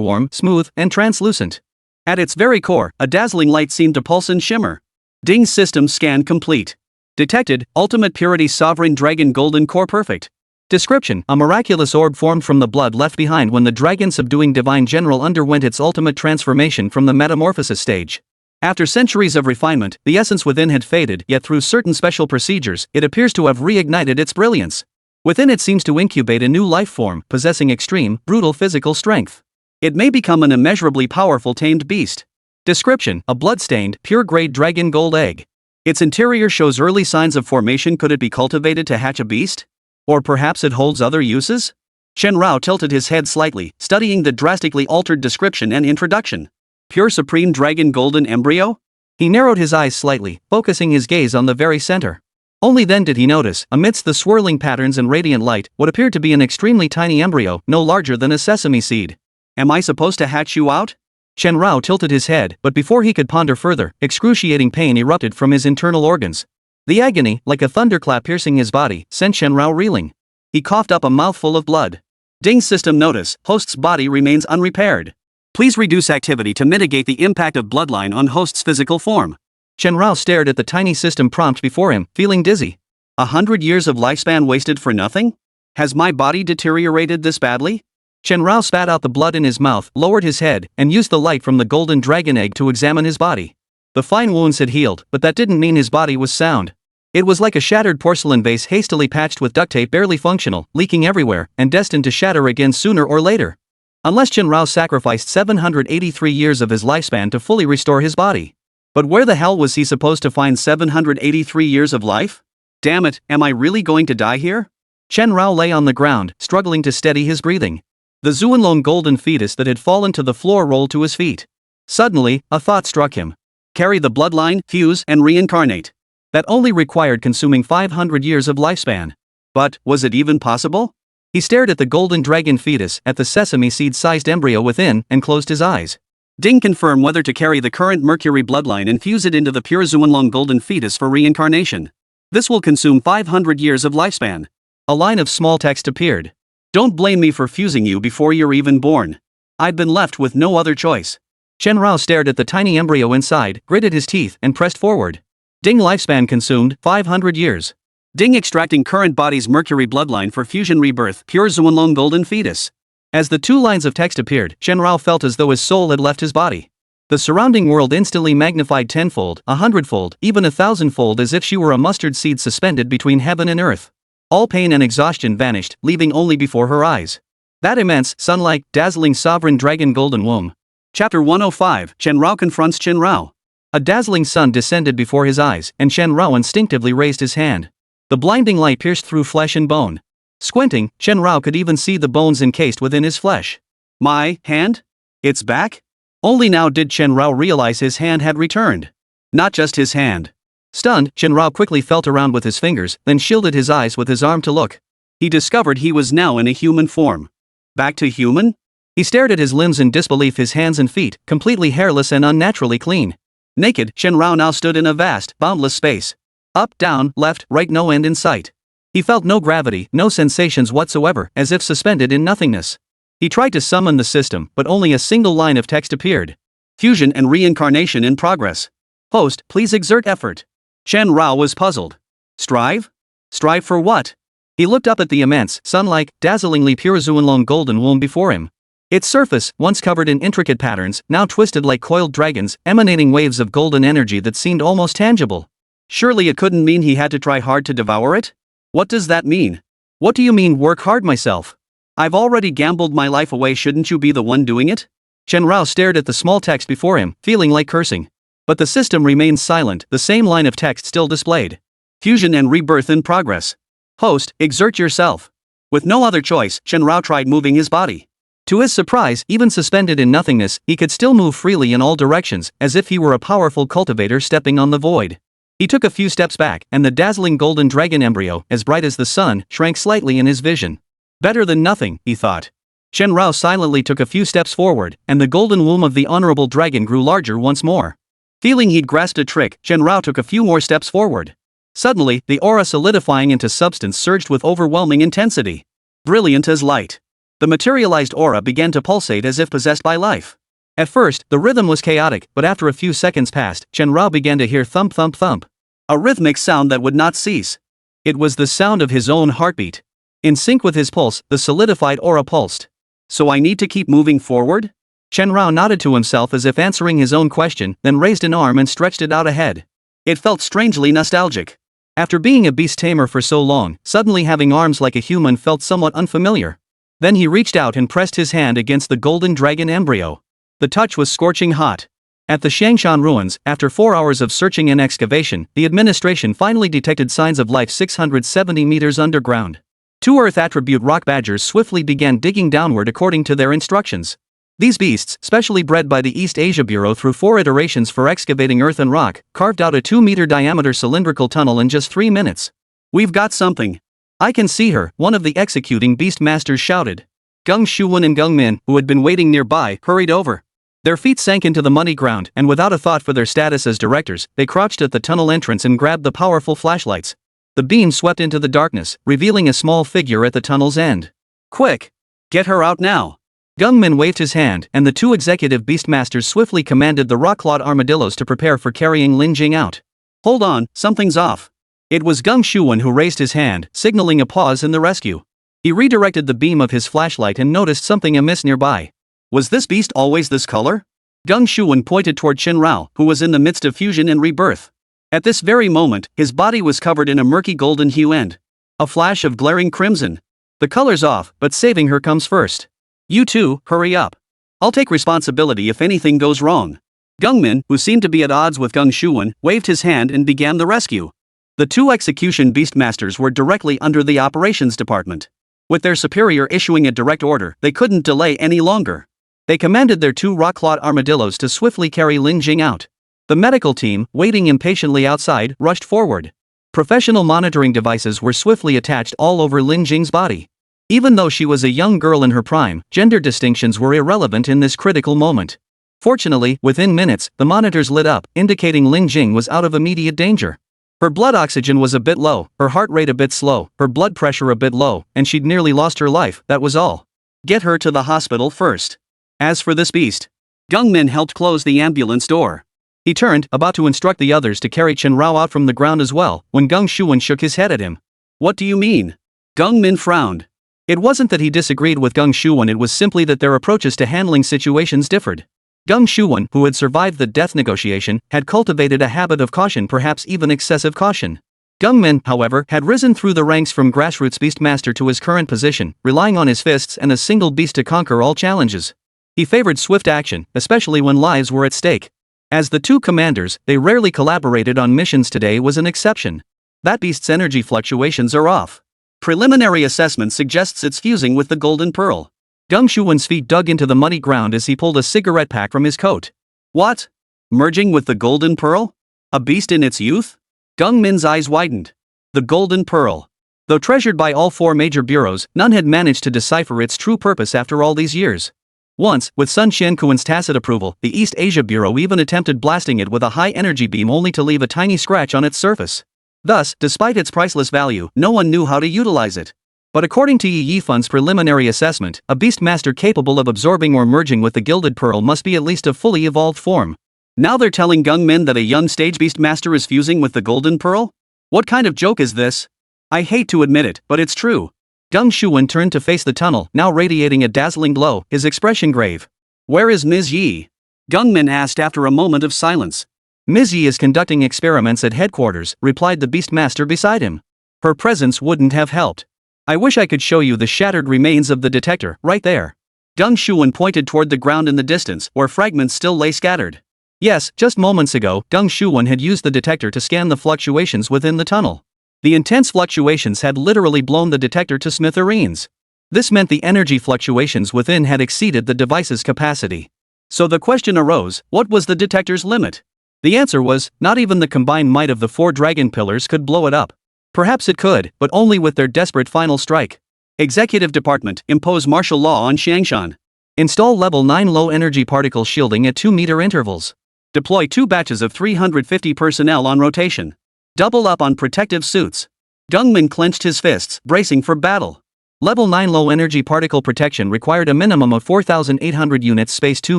warm, smooth, and translucent. At its very core, a dazzling light seemed to pulse and shimmer. Ding's system scan complete. Detected, ultimate purity sovereign dragon golden core perfect. Description: a miraculous orb formed from the blood left behind when the dragon subduing divine general underwent its ultimate transformation from the metamorphosis stage. After centuries of refinement, the essence within had faded, yet through certain special procedures, it appears to have reignited its brilliance. Within it seems to incubate a new life form, possessing extreme, brutal physical strength. It may become an immeasurably powerful tamed beast. Description: a blood-stained, pure-grade dragon gold egg. Its interior shows early signs of formation. Could it be cultivated to hatch a beast? Or perhaps it holds other uses? Chen Rao tilted his head slightly, studying the drastically altered description and introduction. Pure supreme dragon golden embryo? He narrowed his eyes slightly, focusing his gaze on the very center. Only then did he notice, amidst the swirling patterns and radiant light, what appeared to be an extremely tiny embryo, no larger than a sesame seed. Am I supposed to hatch you out? Chen Rao tilted his head, but before he could ponder further, excruciating pain erupted from his internal organs. The agony, like a thunderclap piercing his body, sent Chen Rao reeling. He coughed up a mouthful of blood. Ding's system notice: host's body remains unrepaired. Please reduce activity to mitigate the impact of bloodline on host's physical form. Chen Rao stared at the tiny system prompt before him, feeling dizzy. 100 years of lifespan wasted for nothing? Has my body deteriorated this badly? Chen Rao spat out the blood in his mouth, lowered his head, and used the light from the golden dragon egg to examine his body. The fine wounds had healed, but that didn't mean his body was sound. It was like a shattered porcelain vase hastily patched with duct tape, barely functional, leaking everywhere, and destined to shatter again sooner or later. Unless Chen Rao sacrificed 783 years of his lifespan to fully restore his body. But where the hell was he supposed to find 783 years of life? Damn it, am I really going to die here? Chen Rao lay on the ground, struggling to steady his breathing. The Zuanlong golden fetus that had fallen to the floor rolled to his feet. Suddenly, a thought struck him. Carry the bloodline, fuse, and reincarnate. That only required consuming 500 years of lifespan. But, was it even possible? He stared at the golden dragon fetus, at the sesame seed-sized embryo within, and closed his eyes. Ding, confirm whether to carry the current Mercury bloodline and fuse it into the pure Zuanlong golden fetus for reincarnation. This will consume 500 years of lifespan. A line of small text appeared. Don't blame me for fusing you before you're even born. I'd been left with no other choice. Chen Rao stared at the tiny embryo inside, gritted his teeth, and pressed forward. Ding lifespan consumed, 500 years. Ding extracting current body's mercury bloodline for fusion rebirth, pure Zuanlong golden fetus. As the 2 lines of text appeared, Shenrao felt as though his soul had left his body. The surrounding world instantly magnified 10-fold, 100-fold, even 1,000-fold, as if she were a mustard seed suspended between heaven and earth. All pain and exhaustion vanished, leaving only before her eyes that immense, sun-like, dazzling sovereign dragon golden womb. Chapter 105, Shenrao confronts Shenrao. A dazzling sun descended before his eyes, and Shenrao instinctively raised his hand. The blinding light pierced through flesh and bone. Squinting, Shenrao could even see the bones encased within his flesh. My hand? It's back? Only now did Shenrao realize his hand had returned. Not just his hand. Stunned, Shenrao quickly felt around with his fingers, then shielded his eyes with his arm to look. He discovered he was now in a human form. Back to human? He stared at his limbs in disbelief, his hands and feet, completely hairless and unnaturally clean. Naked, Shenrao now stood in a vast, boundless space. Up, down, left, right, no end in sight. He felt no gravity, no sensations whatsoever, as if suspended in nothingness. He tried to summon the system, but only a single line of text appeared. Fusion and reincarnation in progress. Host, please exert effort. Shenrao was puzzled. Strive? Strive for what? He looked up at the immense, sun-like, dazzlingly pure Zuanlong golden womb before him. Its surface, once covered in intricate patterns, now twisted like coiled dragons, emanating waves of golden energy that seemed almost tangible. Surely it couldn't mean he had to try hard to devour it? What does that mean? What do you mean work hard myself? I've already gambled my life away, shouldn't you be the one doing it? Shenrao stared at the small text before him, feeling like cursing. But the system remained silent, the same line of text still displayed. Fusion and rebirth in progress. Host, exert yourself. With no other choice, Shenrao tried moving his body. To his surprise, even suspended in nothingness, he could still move freely in all directions, as if he were a powerful cultivator stepping on the void. He took a few steps back, and the dazzling golden dragon embryo, as bright as the sun, shrank slightly in his vision. Better than nothing, he thought. Shenrao silently took a few steps forward, and the golden womb of the honorable dragon grew larger once more. Feeling he'd grasped a trick, Shenrao took a few more steps forward. Suddenly, the aura solidifying into substance surged with overwhelming intensity. Brilliant as light. The materialized aura began to pulsate as if possessed by life. At first, the rhythm was chaotic, but after a few seconds passed, Shenrao began to hear thump thump thump. A rhythmic sound that would not cease. It was the sound of his own heartbeat. In sync with his pulse, the solidified aura pulsed. So I need to keep moving forward? Shenrao nodded to himself as if answering his own question, then raised an arm and stretched it out ahead. It felt strangely nostalgic. After being a beast tamer for so long, suddenly having arms like a human felt somewhat unfamiliar. Then he reached out and pressed his hand against the golden dragon embryo. The touch was scorching hot. At the Shangshan ruins, after 4 hours of searching and excavation, the administration finally detected signs of life 670 meters underground. 2 Earth attribute rock badgers swiftly began digging downward according to their instructions. These beasts, specially bred by the East Asia Bureau through 4 iterations for excavating earth and rock, carved out a 2-meter diameter cylindrical tunnel in just 3 minutes. We've got something. I can see her, one of the executing beast masters shouted. Gung Shuwen and Gung Min, who had been waiting nearby, hurried over. Their feet sank into the muddy ground, and without a thought for their status as directors, they crouched at the tunnel entrance and grabbed the powerful flashlights. The beam swept into the darkness, revealing a small figure at the tunnel's end. Quick! Get her out now! Gung Min waved his hand, and the 2 executive beastmasters swiftly commanded the rock-clawed armadillos to prepare for carrying Lin Jing out. Hold on, something's off. It was Gung Shuwen who raised his hand, signaling a pause in the rescue. He redirected the beam of his flashlight and noticed something amiss nearby. Was this beast always this color? Gung Shuwen pointed toward Shenrao, who was in the midst of fusion and rebirth. At this very moment, his body was covered in a murky golden hue and a flash of glaring crimson. The color's off, but saving her comes first. You two, hurry up. I'll take responsibility if anything goes wrong. Gung Min, who seemed to be at odds with Gung Shuwen, waved his hand and began the rescue. The 2 execution beastmasters were directly under the operations department. With their superior issuing a direct order, they couldn't delay any longer. They commanded their 2 rock-clawed armadillos to swiftly carry Lin Jing out. The medical team, waiting impatiently outside, rushed forward. Professional monitoring devices were swiftly attached all over Lin Jing's body. Even though she was a young girl in her prime, gender distinctions were irrelevant in this critical moment. Fortunately, within minutes, the monitors lit up, indicating Lin Jing was out of immediate danger. Her blood oxygen was a bit low, her heart rate a bit slow, her blood pressure a bit low, and she'd nearly lost her life, that was all. Get her to the hospital first. As for this beast, Gung Min helped close the ambulance door. He turned, about to instruct the others to carry Chen Rao out from the ground as well, when Gung Shuwen shook his head at him. What do you mean? Gung Min frowned. It wasn't that he disagreed with Gung Shuwen, it was simply that their approaches to handling situations differed. Gung Shuwen, who had survived the death negotiation, had cultivated a habit of caution, perhaps even excessive caution. Gung Min, however, had risen through the ranks from grassroots beastmaster to his current position, relying on his fists and a single beast to conquer all challenges. He favored swift action, especially when lives were at stake. As the two commanders, they rarely collaborated on missions. Today was an exception. That beast's energy fluctuations are off. Preliminary assessment suggests it's fusing with the golden pearl. Gung Shuwen's feet dug into the muddy ground as he pulled a cigarette pack from his coat. What? Merging with the golden pearl? A beast in its youth? Gung Min's eyes widened. The golden pearl. Though treasured by all four major bureaus, none had managed to decipher its true purpose after all these years. Once, with Sun Qiankuan's tacit approval, the East Asia Bureau even attempted blasting it with a high-energy beam only to leave a tiny scratch on its surface. Thus, despite its priceless value, no one knew how to utilize it. But according to Yi Yifun's preliminary assessment, a beastmaster capable of absorbing or merging with the gilded pearl must be at least a fully evolved form. Now they're telling Gung Min that a young stage beastmaster is fusing with the golden pearl? What kind of joke is this? I hate to admit it, but it's true. Gung Shuwen turned to face the tunnel, now radiating a dazzling glow, his expression grave. Where is Ms. Yi? Gung Min asked after a moment of silence. Ms. Yi is conducting experiments at headquarters, replied the beastmaster beside him. Her presence wouldn't have helped. I wish I could show you the shattered remains of the detector, right there. Gung Shuwen pointed toward the ground in the distance, where fragments still lay scattered. Yes, just moments ago, Gung Shuwen had used the detector to scan the fluctuations within the tunnel. The intense fluctuations had literally blown the detector to smithereens. This meant the energy fluctuations within had exceeded the device's capacity. So the question arose, what was the detector's limit? The answer was, not even the combined might of the four dragon pillars could blow it up. Perhaps it could, but only with their desperate final strike. Executive Department, impose martial law on Xiangshan. Install level 9 low-energy particle shielding at 2-meter intervals. Deploy 2 batches of 350 personnel on rotation. Double up on protective suits. Gung Min clenched his fists, bracing for battle. Level 9 low-energy particle protection required a minimum of 4,800 units spaced 2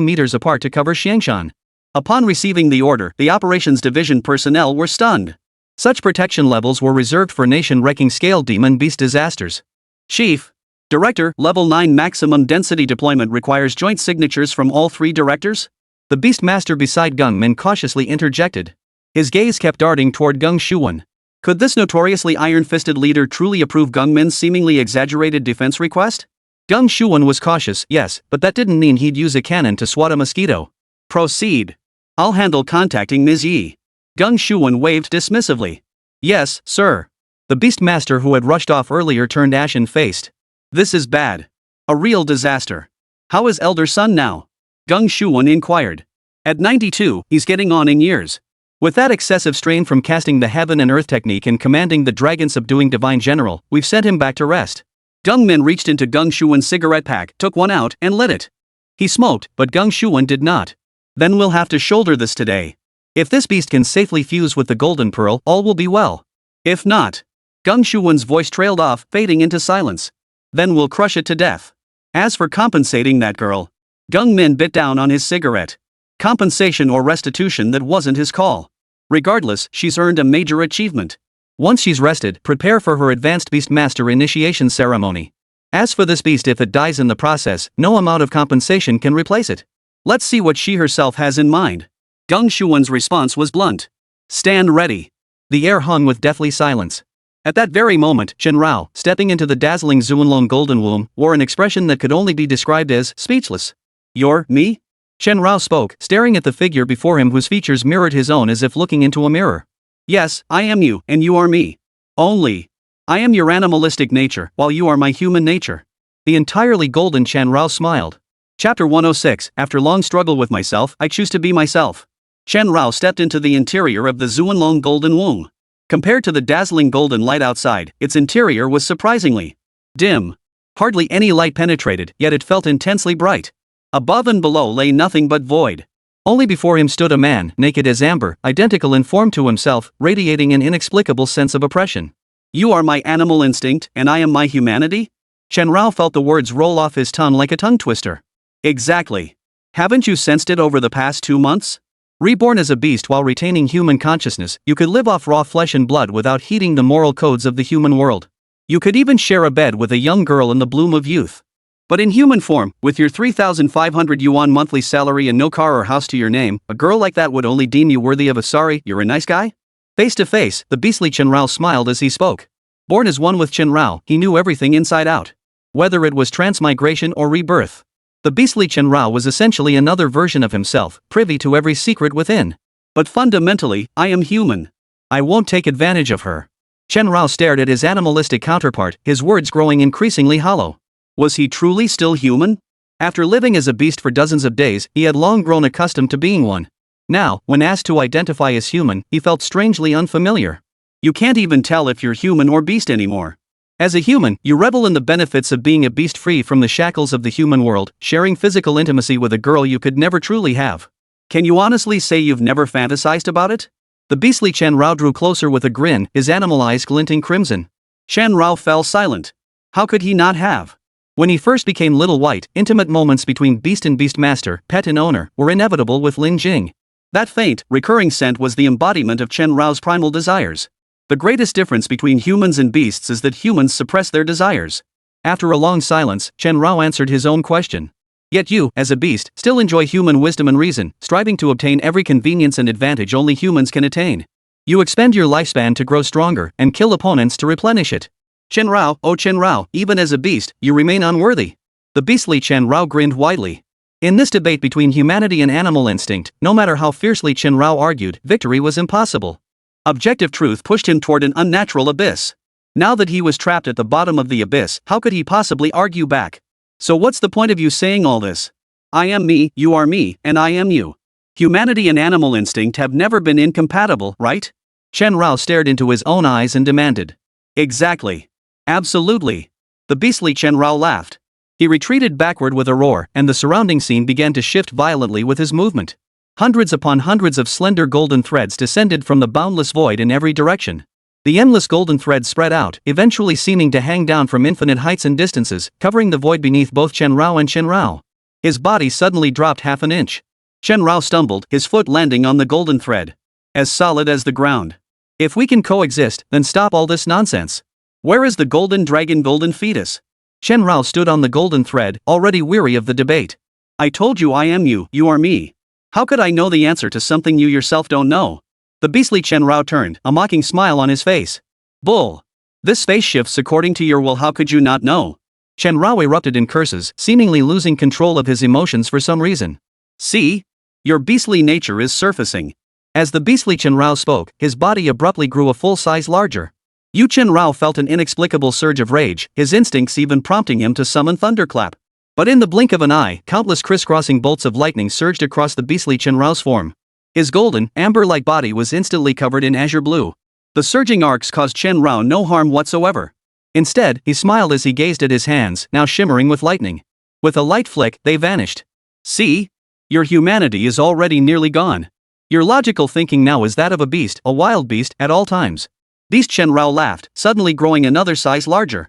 meters apart to cover Xiangshan. Upon receiving the order, the operations division personnel were stunned. Such protection levels were reserved for nation-wrecking scale demon beast disasters. Chief. Director, level 9 maximum density deployment requires joint signatures from all 3 directors? The beastmaster beside Gung Min cautiously interjected. His gaze kept darting toward Gung Shuwen. Could this notoriously iron-fisted leader truly approve Gung Min's seemingly exaggerated defense request? Gung Shuwen was cautious, yes, but that didn't mean he'd use a cannon to swat a mosquito. Proceed. I'll handle contacting Ms. Yi. Gung Shuwen waved dismissively. Yes, sir. The beastmaster who had rushed off earlier turned ashen-faced. This is bad. A real disaster. How is elder son now? Gung Shuwen inquired. At 92, he's getting on in years. With that excessive strain from casting the heaven and earth technique and commanding the dragon subduing divine general, we've sent him back to rest. Gung Min reached into Gung Shuwen's cigarette pack, took one out, and lit it. He smoked, but Gung Shuwen did not. Then we'll have to shoulder this today. If this beast can safely fuse with the golden pearl, all will be well. If not, Gung Shuwen's voice trailed off, fading into silence. Then we'll crush it to death. As for compensating that girl, Gung Min bit down on his cigarette. Compensation or restitution, that wasn't his call. Regardless, she's earned a major achievement. Once she's rested, prepare for her advanced beastmaster initiation ceremony. As for this beast, if it dies in the process, no amount of compensation can replace it. Let's see what she herself has in mind. Gung Shuwen's response was blunt. Stand ready. The air hung with deathly silence. At that very moment, Chen Rao, stepping into the dazzling Zuanlong golden womb, wore an expression that could only be described as speechless. You're me? Chen Rao spoke, staring at the figure before him whose features mirrored his own as if looking into a mirror. Yes, I am you, and you are me. Only, I am your animalistic nature, while you are my human nature. The entirely golden Chen Rao smiled. Chapter 106, After long struggle with myself, I choose to be myself. Chen Rao stepped into the interior of the Zuanlong golden womb. Compared to the dazzling golden light outside, its interior was surprisingly dim. Hardly any light penetrated, yet it felt intensely bright. Above and below lay nothing but void. Only before him stood a man, naked as amber, identical in form to himself, radiating an inexplicable sense of oppression. You are my animal instinct, and I am my humanity? Chen Rao felt the words roll off his tongue like a tongue twister. Exactly. Haven't you sensed it over the past 2 months? Reborn as a beast while retaining human consciousness, you could live off raw flesh and blood without heeding the moral codes of the human world. You could even share a bed with a young girl in the bloom of youth. But in human form, with your 3,500 yuan monthly salary and no car or house to your name, a girl like that would only deem you worthy of a sorry, you're a nice guy? Face to face, the beastly Chen Rao smiled as he spoke. Born as one with Chen Rao, he knew everything inside out. Whether it was transmigration or rebirth. The beastly Chen Rao was essentially another version of himself, privy to every secret within. But fundamentally, I am human. I won't take advantage of her. Chen Rao stared at his animalistic counterpart, his words growing increasingly hollow. Was he truly still human? After living as a beast for dozens of days, he had long grown accustomed to being one. Now, when asked to identify as human, he felt strangely unfamiliar. You can't even tell if you're human or beast anymore. As a human, you revel in the benefits of being a beast free from the shackles of the human world, sharing physical intimacy with a girl you could never truly have. Can you honestly say you've never fantasized about it? The beastly Chen Rao drew closer with a grin, his animal eyes glinting crimson. Chen Rao fell silent. How could he not have? When he first became Little White, intimate moments between beast and beastmaster, pet and owner, were inevitable with Lin Jing. That faint, recurring scent was the embodiment of Chen Rao's primal desires. The greatest difference between humans and beasts is that humans suppress their desires. After a long silence, Chen Rao answered his own question. Yet you, as a beast, still enjoy human wisdom and reason, striving to obtain every convenience and advantage only humans can attain. You expend your lifespan to grow stronger, and kill opponents to replenish it. Chen Rao, oh Chen Rao, even as a beast, you remain unworthy. The beastly Chen Rao grinned widely. In this debate between humanity and animal instinct, no matter how fiercely Chen Rao argued, victory was impossible. Objective truth pushed him toward an unnatural abyss. Now that he was trapped at the bottom of the abyss, how could he possibly argue back? So what's the point of you saying all this? I am me, you are me, and I am you. Humanity and animal instinct have never been incompatible, right? Chen Rao stared into his own eyes and demanded. Exactly. Absolutely. The beastly Chen Rao laughed. He retreated backward with a roar, and the surrounding scene began to shift violently with his movement. Hundreds upon hundreds of slender golden threads descended from the boundless void in every direction. The endless golden threads spread out, eventually seeming to hang down from infinite heights and distances, covering the void beneath both Chen Rao and Chen Rao. His body suddenly dropped half an inch. Chen Rao stumbled, his foot landing on the golden thread. As solid as the ground. If we can coexist, then stop all this nonsense. Where is the golden dragon golden fetus? Chen Rao stood on the golden thread, already weary of the debate. I told you I am you, you are me. How could I know the answer to something you yourself don't know? The beastly Chen Rao turned, a mocking smile on his face. Bull. This face shifts according to your will, how could you not know? Chen Rao erupted in curses, seemingly losing control of his emotions for some reason. See? Your beastly nature is surfacing. As the beastly Chen Rao spoke, his body abruptly grew a full size larger. Yu Chen Rao felt an inexplicable surge of rage, his instincts even prompting him to summon thunderclap. But in the blink of an eye, countless crisscrossing bolts of lightning surged across the beastly Chen Rao's form. His golden, amber-like body was instantly covered in azure blue. The surging arcs caused Chen Rao no harm whatsoever. Instead, he smiled as he gazed at his hands, now shimmering with lightning. With a light flick, they vanished. See? Your humanity is already nearly gone. Your logical thinking now is that of a beast, a wild beast, at all times. Beast Chen Rao laughed, suddenly growing another size larger.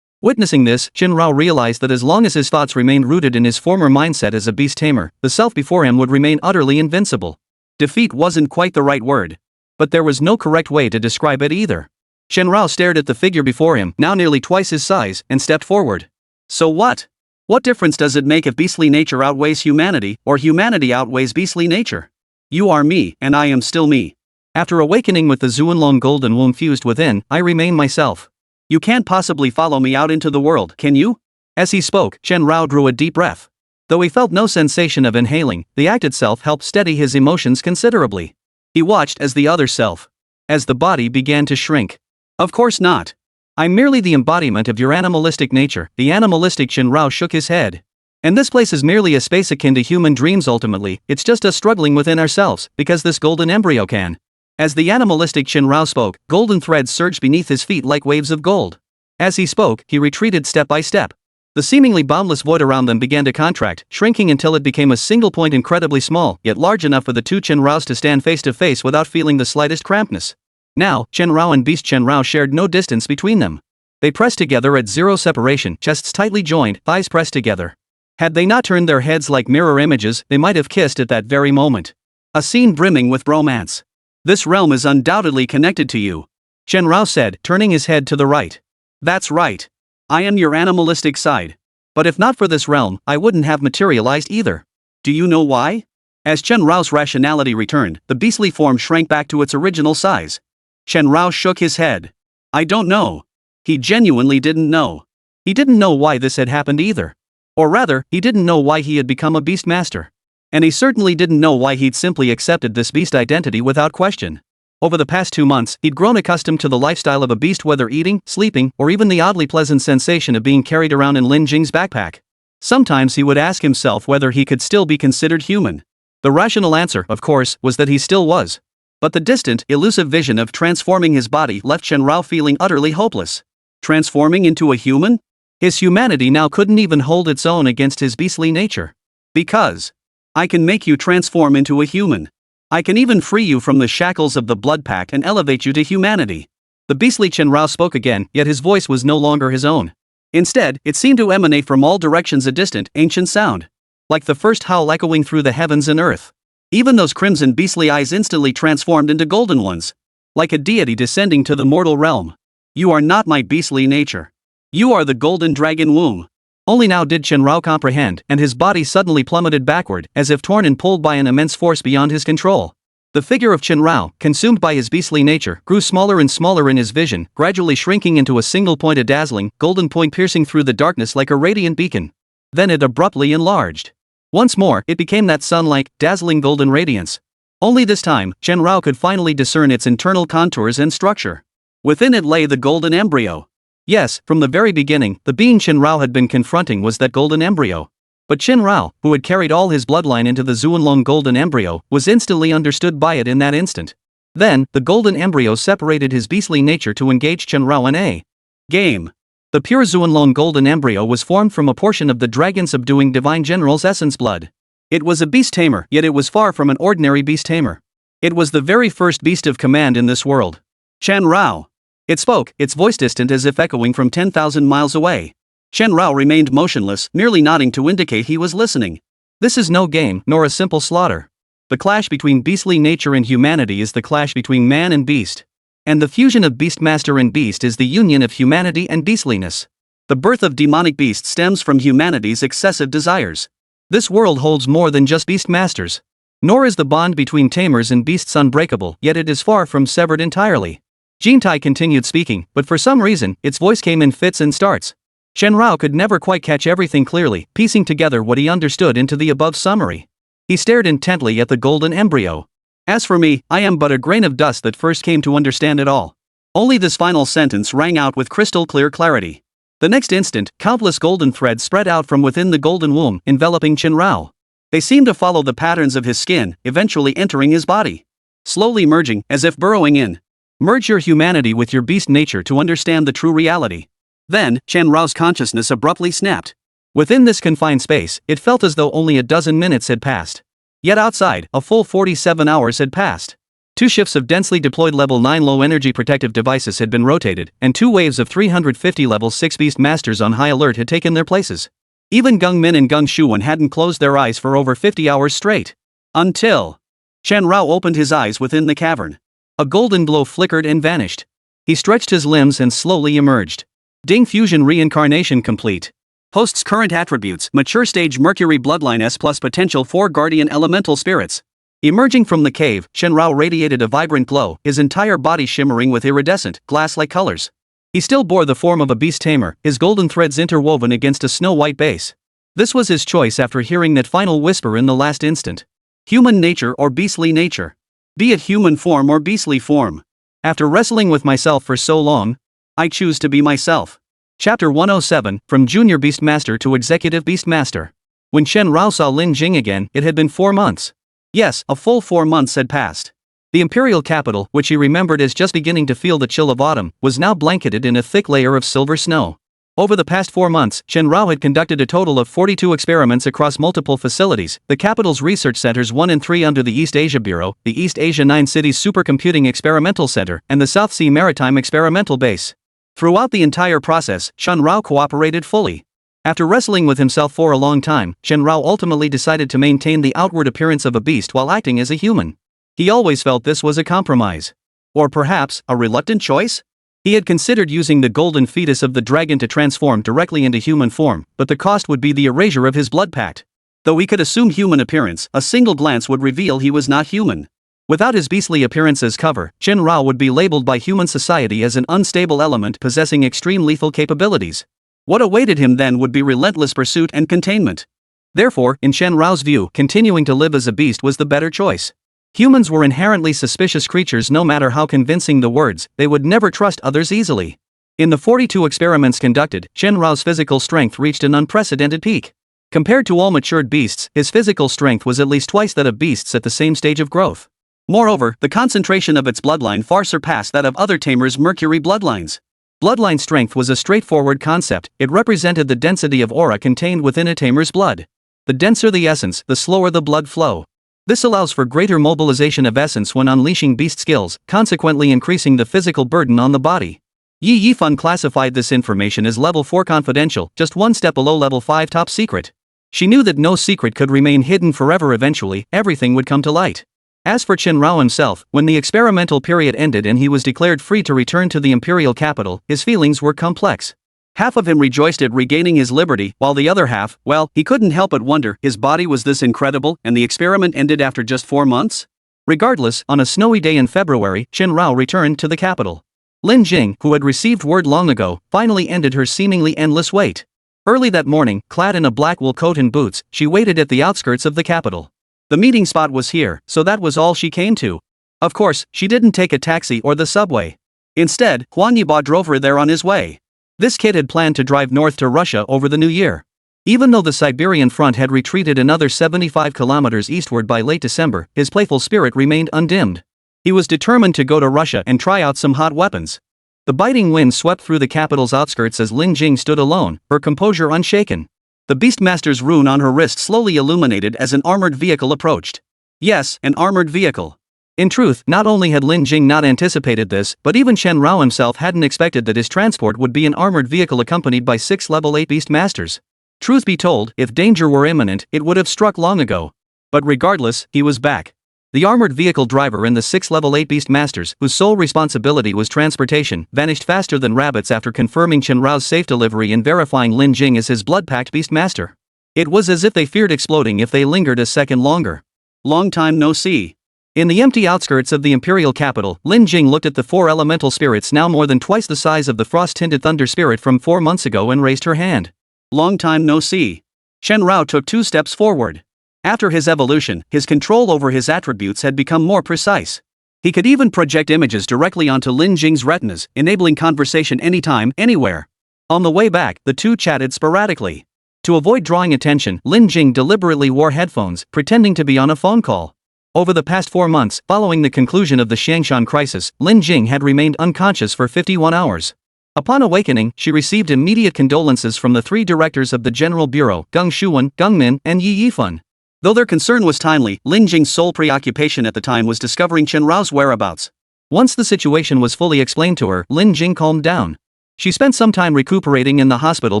Witnessing this, Chen Rao realized that as long as his thoughts remained rooted in his former mindset as a beast tamer, the self before him would remain utterly invincible. Defeat wasn't quite the right word. But there was no correct way to describe it either. Chen Rao stared at the figure before him, now nearly twice his size, and stepped forward. So what? What difference does it make if beastly nature outweighs humanity, or humanity outweighs beastly nature? You are me, and I am still me. After awakening with the Zuanlong golden womb fused within, I remain myself. You can't possibly follow me out into the world, can you? As he spoke, Chen Rao drew a deep breath. Though he felt no sensation of inhaling, the act itself helped steady his emotions considerably. He watched as the other self. As the body began to shrink. Of course not. I'm merely the embodiment of your animalistic nature. The animalistic Chen Rao shook his head. And this place is merely a space akin to human dreams ultimately, it's just us struggling within ourselves, because this golden embryo can. As the animalistic Chen Rao spoke, golden threads surged beneath his feet like waves of gold. As he spoke, he retreated step by step. The seemingly boundless void around them began to contract, shrinking until it became a single point incredibly small, yet large enough for the two Chen Raos to stand face to face without feeling the slightest crampedness. Now, Chen Rao and Beast Chen Rao shared no distance between them. They pressed together at zero separation, chests tightly joined, thighs pressed together. Had they not turned their heads like mirror images, they might have kissed at that very moment. A scene brimming with romance. This realm is undoubtedly connected to you, Chen Rao said, turning his head to the right. That's right. I am your animalistic side. But if not for this realm, I wouldn't have materialized either. Do you know why? As Chen Rao's rationality returned, the beastly form shrank back to its original size. Chen Rao shook his head. I don't know. He genuinely didn't know. He didn't know why this had happened either. Or rather, he didn't know why he had become a beast master. And he certainly didn't know why he'd simply accepted this beast identity without question. Over the past 2 months, he'd grown accustomed to the lifestyle of a beast, whether eating, sleeping, or even the oddly pleasant sensation of being carried around in Lin Jing's backpack. Sometimes he would ask himself whether he could still be considered human. The rational answer, of course, was that he still was. But the distant, elusive vision of transforming his body left Chen Rao feeling utterly hopeless. Transforming into a human? His humanity now couldn't even hold its own against his beastly nature. Because I can make you transform into a human. I can even free you from the shackles of the blood pact and elevate you to humanity. The beastly Chen Rao spoke again, yet his voice was no longer his own. Instead, it seemed to emanate from all directions, a distant, ancient sound. Like the first howl echoing through the heavens and earth. Even those crimson beastly eyes instantly transformed into golden ones. Like a deity descending to the mortal realm. You are not my beastly nature. You are the golden dragon womb. Only now did Chen Rao comprehend, and his body suddenly plummeted backward, as if torn and pulled by an immense force beyond his control. The figure of Chen Rao, consumed by his beastly nature, grew smaller and smaller in his vision, gradually shrinking into a single point, a dazzling, golden point piercing through the darkness like a radiant beacon. Then it abruptly enlarged. Once more, it became that sun-like, dazzling golden radiance. Only this time, Chen Rao could finally discern its internal contours and structure. Within it lay the golden embryo. Yes, from the very beginning, the being Chen Rao had been confronting was that golden embryo. But Chen Rao, who had carried all his bloodline into the Zuanlong golden embryo, was instantly understood by it in that instant. Then, the golden embryo separated his beastly nature to engage Chen Rao in a game. The pure Zuanlong golden embryo was formed from a portion of the dragon subduing divine general's essence blood. It was a beast tamer, yet it was far from an ordinary beast tamer. It was the very first beast of command in this world. Chen Rao. It spoke, its voice distant as if echoing from 10,000 miles away. Chen Rao remained motionless, merely nodding to indicate he was listening. This is no game, nor a simple slaughter. The clash between beastly nature and humanity is the clash between man and beast. And the fusion of beastmaster and beast is the union of humanity and beastliness. The birth of demonic beast stems from humanity's excessive desires. This world holds more than just beastmasters. Nor is the bond between tamers and beasts unbreakable, yet it is far from severed entirely. Jintai continued speaking, but for some reason, its voice came in fits and starts. Chen Rao could never quite catch everything clearly, piecing together what he understood into the above summary. He stared intently at the golden embryo. As for me, I am but a grain of dust that first came to understand it all. Only this final sentence rang out with crystal clear clarity. The next instant, countless golden threads spread out from within the golden womb, enveloping Chen Rao. They seemed to follow the patterns of his skin, eventually entering his body. Slowly merging, as if burrowing in. Merge your humanity with your beast nature to understand the true reality. Then, Chen Rao's consciousness abruptly snapped. Within this confined space, it felt as though only a dozen minutes had passed. Yet outside, a full 47 hours had passed. 2 shifts of densely deployed level 9 low-energy protective devices had been rotated, and 2 waves of 350 level 6 beast masters on high alert had taken their places. Even Gung Min and Gung Shuwen hadn't closed their eyes for over 50 hours straight. Until Chen Rao opened his eyes within the cavern. A golden glow flickered and vanished. He stretched his limbs and slowly emerged. Ding fusion reincarnation complete. Host's current attributes: mature stage Mercury bloodline S plus potential 4 guardian elemental spirits. Emerging from the cave, Chen Rao radiated a vibrant glow, his entire body shimmering with iridescent, glass-like colors. He still bore the form of a beast tamer, his golden threads interwoven against a snow-white base. This was his choice after hearing that final whisper in the last instant. Human nature or beastly nature. Be it human form or beastly form. After wrestling with myself for so long, I choose to be myself. Chapter 107, From Junior Beastmaster to Executive Beastmaster. When Chen Rao saw Lin Jing again, it had been 4 months. Yes, a full 4 months had passed. The imperial capital, which he remembered as just beginning to feel the chill of autumn, was now blanketed in a thick layer of silver snow. Over the past 4 months, Chen Rao had conducted a total of 42 experiments across multiple facilities, the capital's research centers 1 and 3 under the East Asia Bureau, the East Asia 9 Cities Supercomputing Experimental Center, and the South Sea Maritime Experimental Base. Throughout the entire process, Chen Rao cooperated fully. After wrestling with himself for a long time, Shenrao ultimately decided to maintain the outward appearance of a beast while acting as a human. He always felt this was a compromise. Or perhaps, a reluctant choice? He had considered using the golden fetus of the dragon to transform directly into human form, but the cost would be the erasure of his blood pact. Though he could assume human appearance, a single glance would reveal he was not human. Without his beastly appearance as cover, Shenrao would be labeled by human society as an unstable element possessing extreme lethal capabilities. What awaited him then would be relentless pursuit and containment. Therefore, in Shenrao's view, continuing to live as a beast was the better choice. Humans were inherently suspicious creatures. No matter how convincing the words, they would never trust others easily. In the 42 experiments conducted, Shenrao's physical strength reached an unprecedented peak. Compared to all matured beasts, his physical strength was at least twice that of beasts at the same stage of growth. Moreover, the concentration of its bloodline far surpassed that of other tamers' mercury bloodlines. Bloodline strength was a straightforward concept. It represented the density of aura contained within a tamer's blood. The denser the essence, the slower the blood flow. This allows for greater mobilization of essence when unleashing beast skills, consequently increasing the physical burden on the body. Yi Yifan classified this information as level 4 confidential, just one step below level 5 top secret. She knew that no secret could remain hidden forever. Eventually, everything would come to light. As for Shenrao himself, when the experimental period ended and he was declared free to return to the imperial capital, his feelings were complex. Half of him rejoiced at regaining his liberty, while the other half, well, he couldn't help but wonder, his body was this incredible, and the experiment ended after just 4 months? Regardless, on a snowy day in February, Shenrao returned to the capital. Lin Jing, who had received word long ago, finally ended her seemingly endless wait. Early that morning, clad in a black wool coat and boots, she waited at the outskirts of the capital. The meeting spot was here, so that was all she came to. Of course, she didn't take a taxi or the subway. Instead, Huang Yiba drove her there on his way. This kid had planned to drive north to Russia over the new year. Even though the Siberian front had retreated another 75 kilometers eastward by late December, his playful spirit remained undimmed. He was determined to go to Russia and try out some hot weapons. The biting wind swept through the capital's outskirts as Lin Jing stood alone, her composure unshaken. The Beastmaster's rune on her wrist slowly illuminated as an armored vehicle approached. Yes, an armored vehicle. In truth, not only had Lin Jing not anticipated this, but even Shenrao himself hadn't expected that his transport would be an armored vehicle accompanied by 6 level 8 Beastmasters. Truth be told, if danger were imminent, it would have struck long ago. But regardless, he was back. The armored vehicle driver and the 6 level 8 Beastmasters, whose sole responsibility was transportation, vanished faster than rabbits after confirming Shenrao's safe delivery and verifying Lin Jing as his blood-packed Beastmaster. It was as if they feared exploding if they lingered a second longer. Long time no see. In the empty outskirts of the imperial capital, Lin Jing looked at the 4 elemental spirits now more than twice the size of the frost-tinted thunder spirit from 4 months ago and raised her hand. Long time no see. Shenrao took 2 steps forward. After his evolution, his control over his attributes had become more precise. He could even project images directly onto Lin Jing's retinas, enabling conversation anytime, anywhere. On the way back, the two chatted sporadically. To avoid drawing attention, Lin Jing deliberately wore headphones, pretending to be on a phone call. Over the past 4 months, following the conclusion of the Xiangshan crisis, Lin Jing had remained unconscious for 51 hours. Upon awakening, she received immediate condolences from the 3 directors of the General Bureau, Geng Shuwen, Geng Min, and Yi Yifan. Though their concern was timely, Lin Jing's sole preoccupation at the time was discovering Shenrao's whereabouts. Once the situation was fully explained to her, Lin Jing calmed down. She spent some time recuperating in the hospital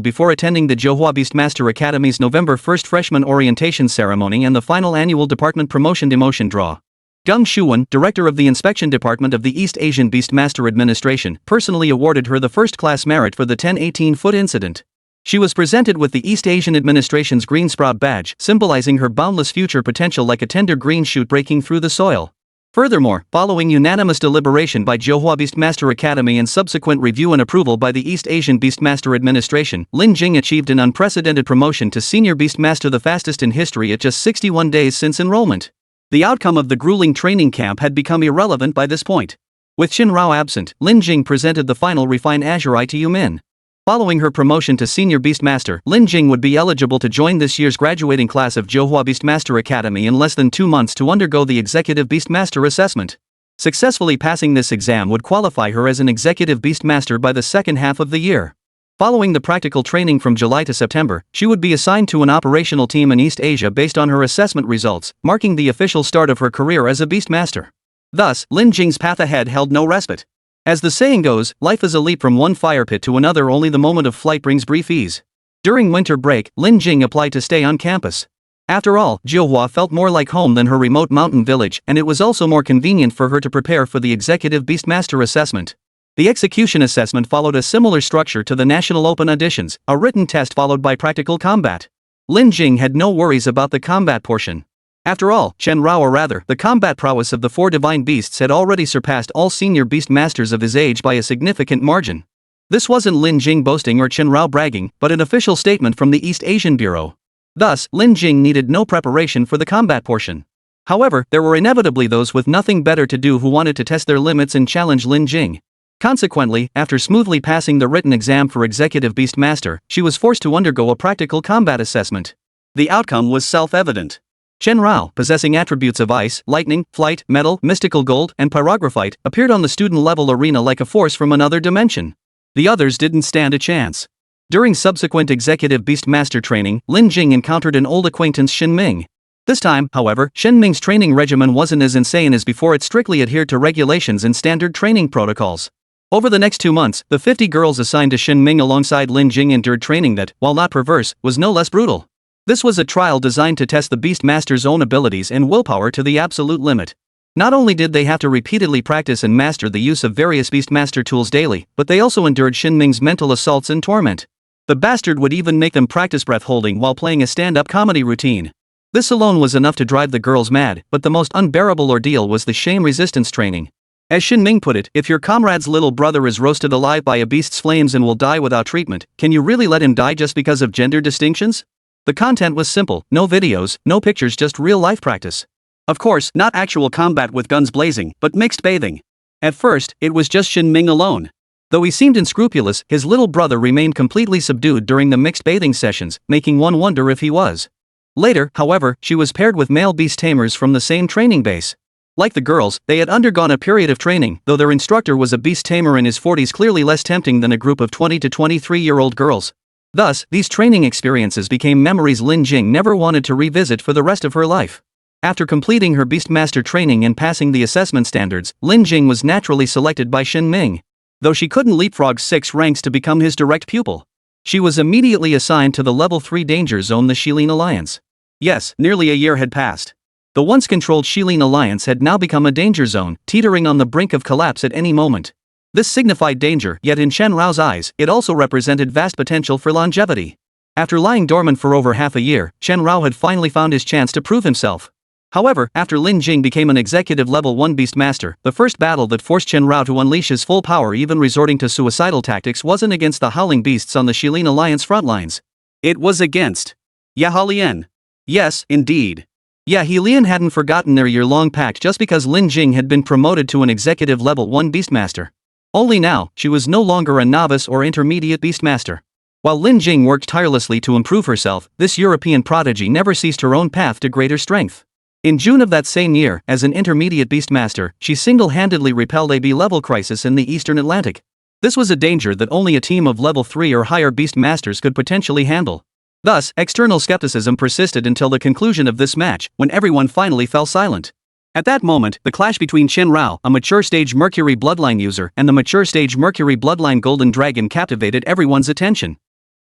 before attending the Johua Beastmaster Academy's November 1st freshman orientation ceremony and the final annual department promotion demotion draw. Geng Shuwen, director of the inspection department of the East Asian Beastmaster Administration, personally awarded her the first-class merit for the 10-18-foot incident. She was presented with the East Asian Administration's Green Sprout badge, symbolizing her boundless future potential like a tender green shoot breaking through the soil. Furthermore, following unanimous deliberation by Johua Beastmaster Academy and subsequent review and approval by the East Asian Beastmaster Administration, Lin Jing achieved an unprecedented promotion to Senior Beastmaster, the fastest in history at just 61 days since enrollment. The outcome of the grueling training camp had become irrelevant by this point. With Shenrao absent, Lin Jing presented the final refined Azurite to Yumin. Following her promotion to Senior Beastmaster, Lin Jing would be eligible to join this year's graduating class of Johua Beastmaster Academy in less than 2 months to undergo the Executive Beastmaster Assessment. Successfully passing this exam would qualify her as an Executive Beastmaster by the second half of the year. Following the practical training from July to September, she would be assigned to an operational team in East Asia based on her assessment results, marking the official start of her career as a Beastmaster. Thus, Lin Jing's path ahead held no respite. As the saying goes, life is a leap from one fire pit to another, only the moment of flight brings brief ease. During winter break, Lin Jing applied to stay on campus. After all, Jiuhua felt more like home than her remote mountain village, and it was also more convenient for her to prepare for the Executive Beastmaster assessment. The execution assessment followed a similar structure to the National Open auditions, a written test followed by practical combat. Lin Jing had no worries about the combat portion. After all, Chen Rao, or rather, the combat prowess of the 4 divine beasts had already surpassed all senior beast masters of his age by a significant margin. This wasn't Lin Jing boasting or Chen Rao bragging, but an official statement from the East Asian Bureau. Thus, Lin Jing needed no preparation for the combat portion. However, there were inevitably those with nothing better to do who wanted to test their limits and challenge Lin Jing. Consequently, after smoothly passing the written exam for Executive Beastmaster, she was forced to undergo a practical combat assessment. The outcome was self-evident. Chen Rao, possessing attributes of ice, lightning, flight, metal, mystical gold, and pyrographite, appeared on the student-level arena like a force from another dimension. The others didn't stand a chance. During subsequent Executive Beastmaster training, Lin Jing encountered an old acquaintance, Shin Ming. This time, however, Shin Ming's training regimen wasn't as insane as before. It strictly adhered to regulations and standard training protocols. Over the next 2 months, the 50 girls assigned to Shin Ming alongside Lin Jing endured training that, while not perverse, was no less brutal. This was a trial designed to test the Beastmaster's own abilities and willpower to the absolute limit. Not only did they have to repeatedly practice and master the use of various Beastmaster tools daily, but they also endured Shin Ming's mental assaults and torment. The bastard would even make them practice breath holding while playing a stand-up comedy routine. This alone was enough to drive the girls mad, but the most unbearable ordeal was the shame resistance training. As Shin Ming put it, if your comrade's little brother is roasted alive by a beast's flames and will die without treatment, can you really let him die just because of gender distinctions? The content was simple, no videos, no pictures, just real-life practice. Of course, not actual combat with guns blazing, but mixed bathing. At first, it was just Shin Ming alone. Though he seemed unscrupulous, his little brother remained completely subdued during the mixed bathing sessions, making one wonder if he was. Later, however, she was paired with male beast tamers from the same training base. Like the girls, they had undergone a period of training, though their instructor was a beast tamer in his 40s, clearly less tempting than a group of 20 to 23-year-old girls. Thus, these training experiences became memories Lin Jing never wanted to revisit for the rest of her life. After completing her Beastmaster training and passing the assessment standards, Lin Jing was naturally selected by Shin Ming. Though she couldn't leapfrog 6 ranks to become his direct pupil. She was immediately assigned to the Level 3 Danger Zone, the Shilin Alliance. Yes, nearly a year had passed. The once controlled Shilin Alliance had now become a danger zone, teetering on the brink of collapse at any moment. This signified danger, yet in Chen Rao's eyes, it also represented vast potential for longevity. After lying dormant for over half a year, Chen Rao had finally found his chance to prove himself. However, after Lin Jing became an executive level 1 Beastmaster, the first battle that forced Chen Rao to unleash his full power, even resorting to suicidal tactics, wasn't against the Howling Beasts on the Shilin Alliance frontlines. It was against Yahalian. Yes, indeed. Yahalian hadn't forgotten their year-long pact just because Lin Jing had been promoted to an executive level 1 Beastmaster. Only now, she was no longer a novice or intermediate Beastmaster. While Lin Jing worked tirelessly to improve herself, this European prodigy never ceased her own path to greater strength. In June of that same year, as an intermediate Beastmaster, she single-handedly repelled a B-level crisis in the Eastern Atlantic. This was a danger that only a team of level 3 or higher Beastmasters could potentially handle. Thus, external skepticism persisted until the conclusion of this match, when everyone finally fell silent. At that moment, the clash between Chen Rao, a mature stage Mercury Bloodline user, and the mature stage Mercury Bloodline Golden Dragon captivated everyone's attention.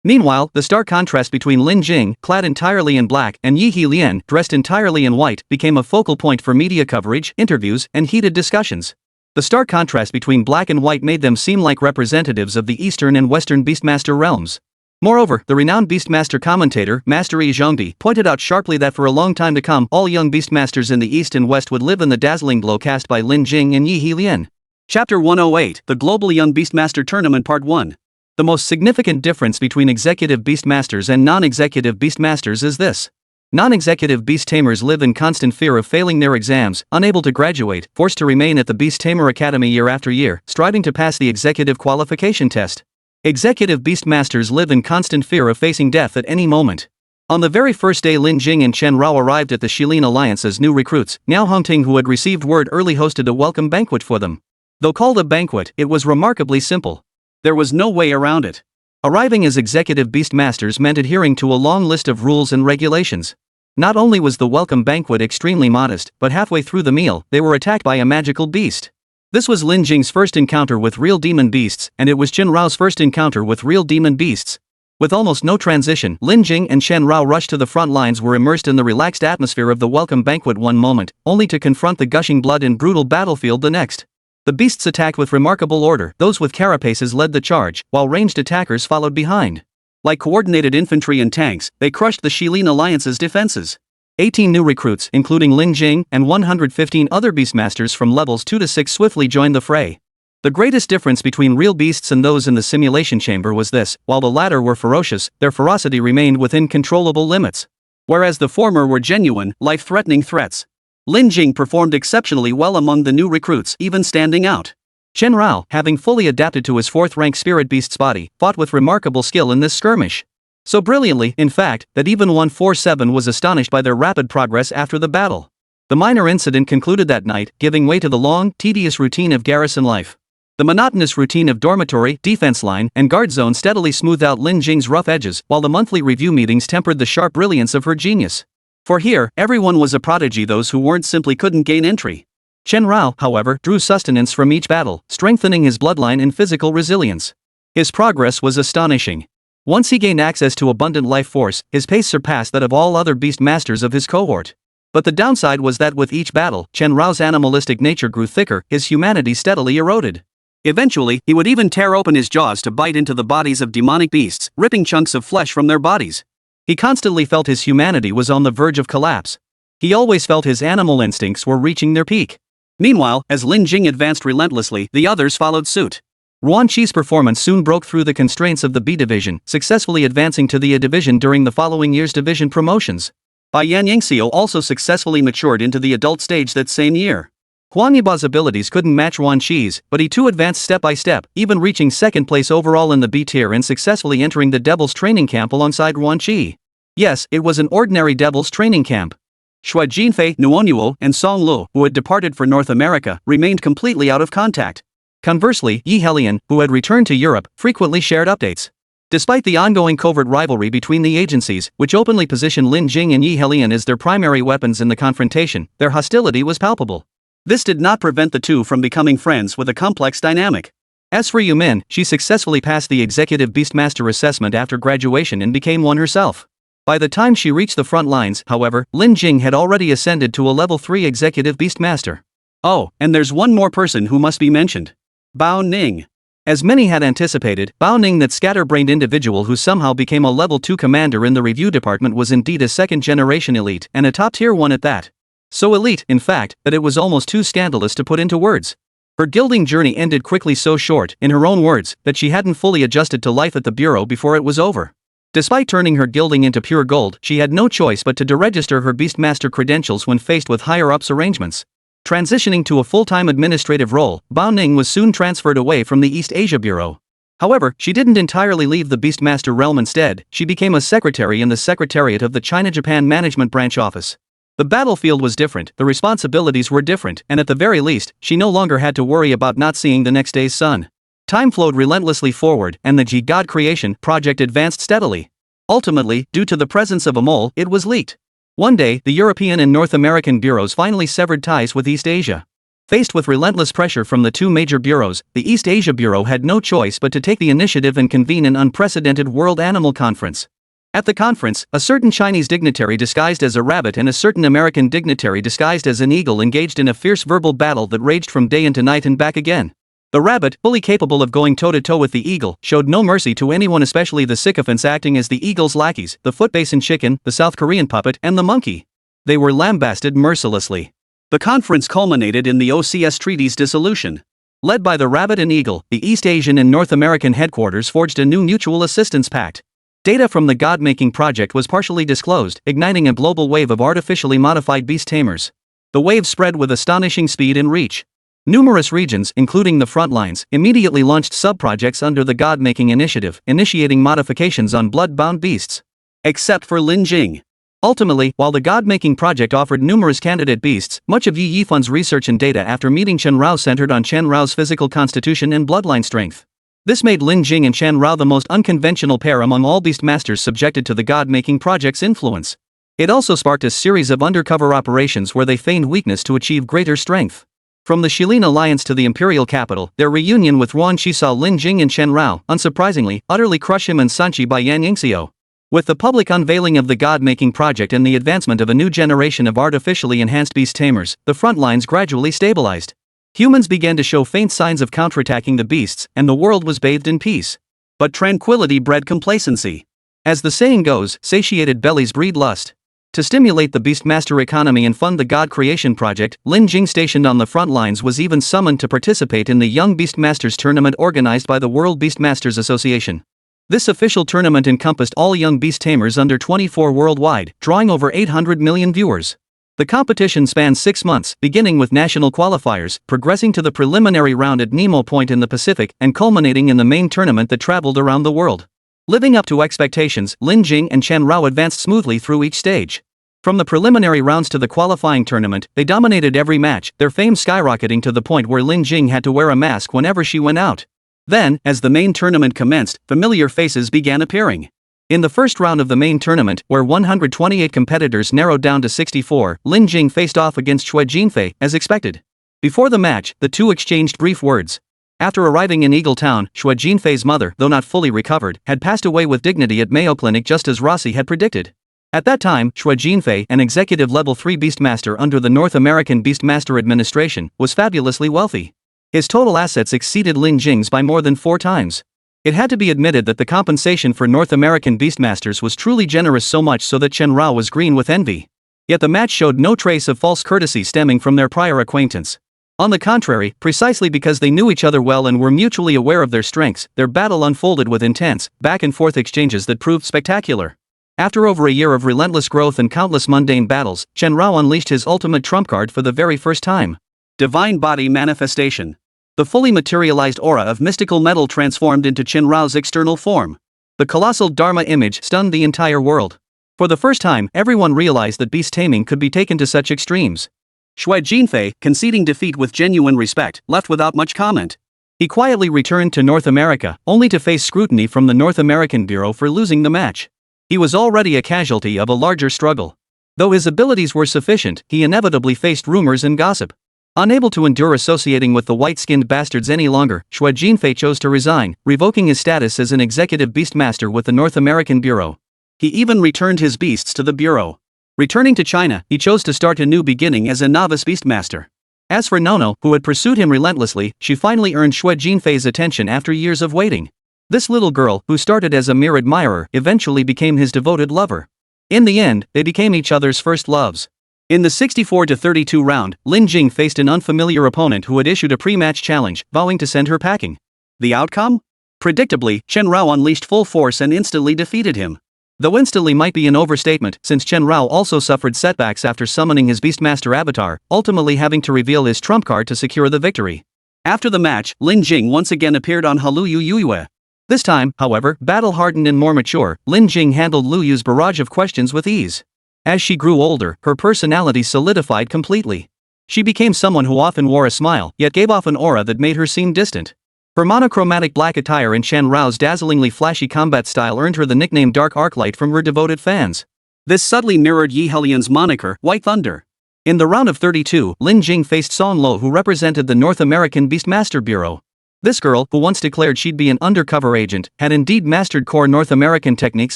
Meanwhile, the stark contrast between Lin Jing, clad entirely in black, and Yi Helian, dressed entirely in white, became a focal point for media coverage, interviews, and heated discussions. The stark contrast between black and white made them seem like representatives of the Eastern and Western Beastmaster realms. Moreover, the renowned Beastmaster commentator, Master Yi Zhongdi, pointed out sharply that for a long time to come, all young Beastmasters in the East and West would live in the dazzling glow cast by Lin Jing and Yi Helian. Chapter 108, The Global Young Beastmaster Tournament Part 1. The most significant difference between executive Beastmasters and non-executive Beastmasters is this. Non-executive Beast Tamers live in constant fear of failing their exams, unable to graduate, forced to remain at the Beast Tamer Academy year after year, striving to pass the executive qualification test. Executive Beastmasters live in constant fear of facing death at any moment. On the very first day Lin Jing and Chen Rao arrived at the Shilin Alliance as new recruits, Miao Hongting, who had received word early, hosted a welcome banquet for them. Though called a banquet, it was remarkably simple. There was no way around it. Arriving as executive Beastmasters meant adhering to a long list of rules and regulations. Not only was the welcome banquet extremely modest, but halfway through the meal, they were attacked by a magical beast. This was Lin Jing's first encounter with real demon beasts, and it was Chen Rao's first encounter with real demon beasts. With almost no transition, Lin Jing and Chen Rao rushed to the front lines, were immersed in the relaxed atmosphere of the welcome banquet one moment, only to confront the gushing blood and brutal battlefield the next. The beasts attacked with remarkable order, those with carapaces led the charge, while ranged attackers followed behind. Like coordinated infantry and tanks, they crushed the Shilin Alliance's defenses. 18 new recruits, including Lin Jing, and 115 other beastmasters from levels 2 to 6 swiftly joined the fray. The greatest difference between real beasts and those in the simulation chamber was this: while the latter were ferocious, their ferocity remained within controllable limits. Whereas the former were genuine, life-threatening threats. Lin Jing performed exceptionally well among the new recruits, even standing out. Chen Rao, having fully adapted to his 4th-rank spirit beast's body, fought with remarkable skill in this skirmish. So brilliantly, in fact, that even 147 was astonished by their rapid progress after the battle. The minor incident concluded that night, giving way to the long, tedious routine of garrison life. The monotonous routine of dormitory, defense line, and guard zone steadily smoothed out Lin Jing's rough edges, while the monthly review meetings tempered the sharp brilliance of her genius. For here, everyone was a prodigy, those who weren't simply couldn't gain entry. Chen Rao, however, drew sustenance from each battle, strengthening his bloodline and physical resilience. His progress was astonishing. Once he gained access to abundant life force, his pace surpassed that of all other beast masters of his cohort. But the downside was that with each battle, Chen Rao's animalistic nature grew thicker, his humanity steadily eroded. Eventually, he would even tear open his jaws to bite into the bodies of demonic beasts, ripping chunks of flesh from their bodies. He constantly felt his humanity was on the verge of collapse. He always felt his animal instincts were reaching their peak. Meanwhile, as Lin Jing advanced relentlessly, the others followed suit. Ruan Qi's performance soon broke through the constraints of the B division, successfully advancing to the A division during the following year's division promotions. Bai Yan Yingxiu also successfully matured into the adult stage that same year. Huang Yiba's abilities couldn't match Ruan Qi's, but he too advanced step by step, even reaching 2nd place overall in the B tier and successfully entering the Devil's training camp alongside Ruan Qi. Yes, it was an ordinary Devil's training camp. Xue Jinfei, Nuonyuo, and Song Lu, who had departed for North America, remained completely out of contact. Conversely, Yi Helian, who had returned to Europe, frequently shared updates. Despite the ongoing covert rivalry between the agencies, which openly positioned Lin Jing and Yi Helian as their primary weapons in the confrontation, their hostility was palpable. This did not prevent the two from becoming friends with a complex dynamic. As for Yu Min, she successfully passed the Executive Beastmaster assessment after graduation and became one herself. By the time she reached the front lines, however, Lin Jing had already ascended to a level 3 Executive Beastmaster. Oh, and there's one more person who must be mentioned. Bao Ning. As many had anticipated, Bao Ning, that scatterbrained individual who somehow became a level 2 commander in the review department, was indeed a 2nd-generation elite, and a top-tier one at that. So elite, in fact, that it was almost too scandalous to put into words. Her gilding journey ended quickly, so short, in her own words, that she hadn't fully adjusted to life at the bureau before it was over. Despite turning her gilding into pure gold, she had no choice but to deregister her Beastmaster credentials when faced with higher-ups arrangements. Transitioning to a full-time administrative role, Bao Ning was soon transferred away from the East Asia Bureau. However, she didn't entirely leave the Beastmaster realm. Instead, she became a secretary in the Secretariat of the China-Japan Management Branch Office. The battlefield was different, the responsibilities were different, and at the very least, she no longer had to worry about not seeing the next day's sun. Time flowed relentlessly forward, and the G God Creation project advanced steadily. Ultimately, due to the presence of a mole, it was leaked. One day, the European and North American bureaus finally severed ties with East Asia. Faced with relentless pressure from the two major bureaus, the East Asia Bureau had no choice but to take the initiative and convene an unprecedented World Animal Conference. At the conference, a certain Chinese dignitary disguised as a rabbit and a certain American dignitary disguised as an eagle engaged in a fierce verbal battle that raged from day into night and back again. The rabbit, fully capable of going toe-to-toe with the eagle, showed no mercy to anyone, especially the sycophants acting as the eagle's lackeys, the foot-basin chicken, the South Korean puppet, and the monkey. They were lambasted mercilessly. The conference culminated in the OCS Treaty's dissolution. Led by the rabbit and eagle, the East Asian and North American headquarters forged a new mutual assistance pact. Data from the God-making project was partially disclosed, igniting a global wave of artificially modified beast tamers. The wave spread with astonishing speed and reach. Numerous regions, including the front lines, immediately launched sub-projects under the God-making initiative, initiating modifications on blood-bound beasts. Except for Lin Jing. Ultimately, while the God-making project offered numerous candidate beasts, much of Yi Yifan's research and data after meeting Chen Rao centered on Chen Rao's physical constitution and bloodline strength. This made Lin Jing and Chen Rao the most unconventional pair among all beast masters subjected to the God-making project's influence. It also sparked a series of undercover operations where they feigned weakness to achieve greater strength. From the Shilin alliance to the imperial capital, their reunion with Ruan Shi saw Lin Jing and Chen Rao, unsurprisingly, utterly crush him and Sanchi by Yang Yingxiu. With the public unveiling of the god-making project and the advancement of a new generation of artificially enhanced beast tamers, the front lines gradually stabilized. Humans began to show faint signs of counterattacking the beasts, and the world was bathed in peace. But tranquility bred complacency. As the saying goes, satiated bellies breed lust. To stimulate the Beastmaster economy and fund the God Creation Project, Lin Jing, stationed on the front lines, was even summoned to participate in the Young Beastmasters tournament organized by the World Beastmasters Association. This official tournament encompassed all young beast tamers under 24 worldwide, drawing over 800 million viewers. The competition spans 6 months, beginning with national qualifiers, progressing to the preliminary round at Nemo Point in the Pacific, and culminating in the main tournament that traveled around the world. Living up to expectations, Lin Jing and Chen Rao advanced smoothly through each stage. From the preliminary rounds to the qualifying tournament, they dominated every match, their fame skyrocketing to the point where Lin Jing had to wear a mask whenever she went out. Then, as the main tournament commenced, familiar faces began appearing. In the first round of the main tournament, where 128 competitors narrowed down to 64, Lin Jing faced off against Xue Jinfei, as expected. Before the match, the two exchanged brief words. After arriving in Eagle Town, Xue Jinfei's mother, though not fully recovered, had passed away with dignity at Mayo Clinic just as Rossi had predicted. At that time, Xue Jinfei, an executive level 3 Beastmaster under the North American Beastmaster Administration, was fabulously wealthy. His total assets exceeded Lin Jing's by more than 4 times. It had to be admitted that the compensation for North American Beastmasters was truly generous, so much so that Chen Rao was green with envy. Yet the match showed no trace of false courtesy stemming from their prior acquaintance. On the contrary, precisely because they knew each other well and were mutually aware of their strengths, their battle unfolded with intense, back-and-forth exchanges that proved spectacular. After over a year of relentless growth and countless mundane battles, Chen Rao unleashed his ultimate trump card for the very first time. Divine Body Manifestation. The fully materialized aura of mystical metal transformed into Chen Rao's external form. The colossal Dharma image stunned the entire world. For the first time, everyone realized that beast taming could be taken to such extremes. Xue Jinfei, conceding defeat with genuine respect, left without much comment. He quietly returned to North America, only to face scrutiny from the North American Bureau for losing the match. He was already a casualty of a larger struggle. Though his abilities were sufficient, he inevitably faced rumors and gossip. Unable to endure associating with the white-skinned bastards any longer, Xue Jinfei chose to resign, revoking his status as an executive beastmaster with the North American Bureau. He even returned his beasts to the Bureau. Returning to China, he chose to start a new beginning as a novice beastmaster. As for Nono, who had pursued him relentlessly, she finally earned Xue Jinfei's attention after years of waiting. This little girl, who started as a mere admirer, eventually became his devoted lover. In the end, they became each other's first loves. In the 64-32 round, Lin Jing faced an unfamiliar opponent who had issued a pre-match challenge, vowing to send her packing. The outcome? Predictably, Chen Rao unleashed full force and instantly defeated him. Though instantly might be an overstatement, since Chen Rao also suffered setbacks after summoning his Beastmaster avatar, ultimately having to reveal his trump card to secure the victory. After the match, Lin Jing once again appeared on Halu Yu Yue. This time, however, battle-hardened and more mature, Lin Jing handled Lu Yu's barrage of questions with ease. As she grew older, her personality solidified completely. She became someone who often wore a smile, yet gave off an aura that made her seem distant. Her monochromatic black attire and Chen Rao's dazzlingly flashy combat style earned her the nickname Dark Arclight from her devoted fans. This subtly mirrored Yi Helian's moniker, White Thunder. In the round of 32, Lin Jing faced Song Lo, who represented the North American Beastmaster Bureau. This girl, who once declared she'd be an undercover agent, had indeed mastered core North American techniques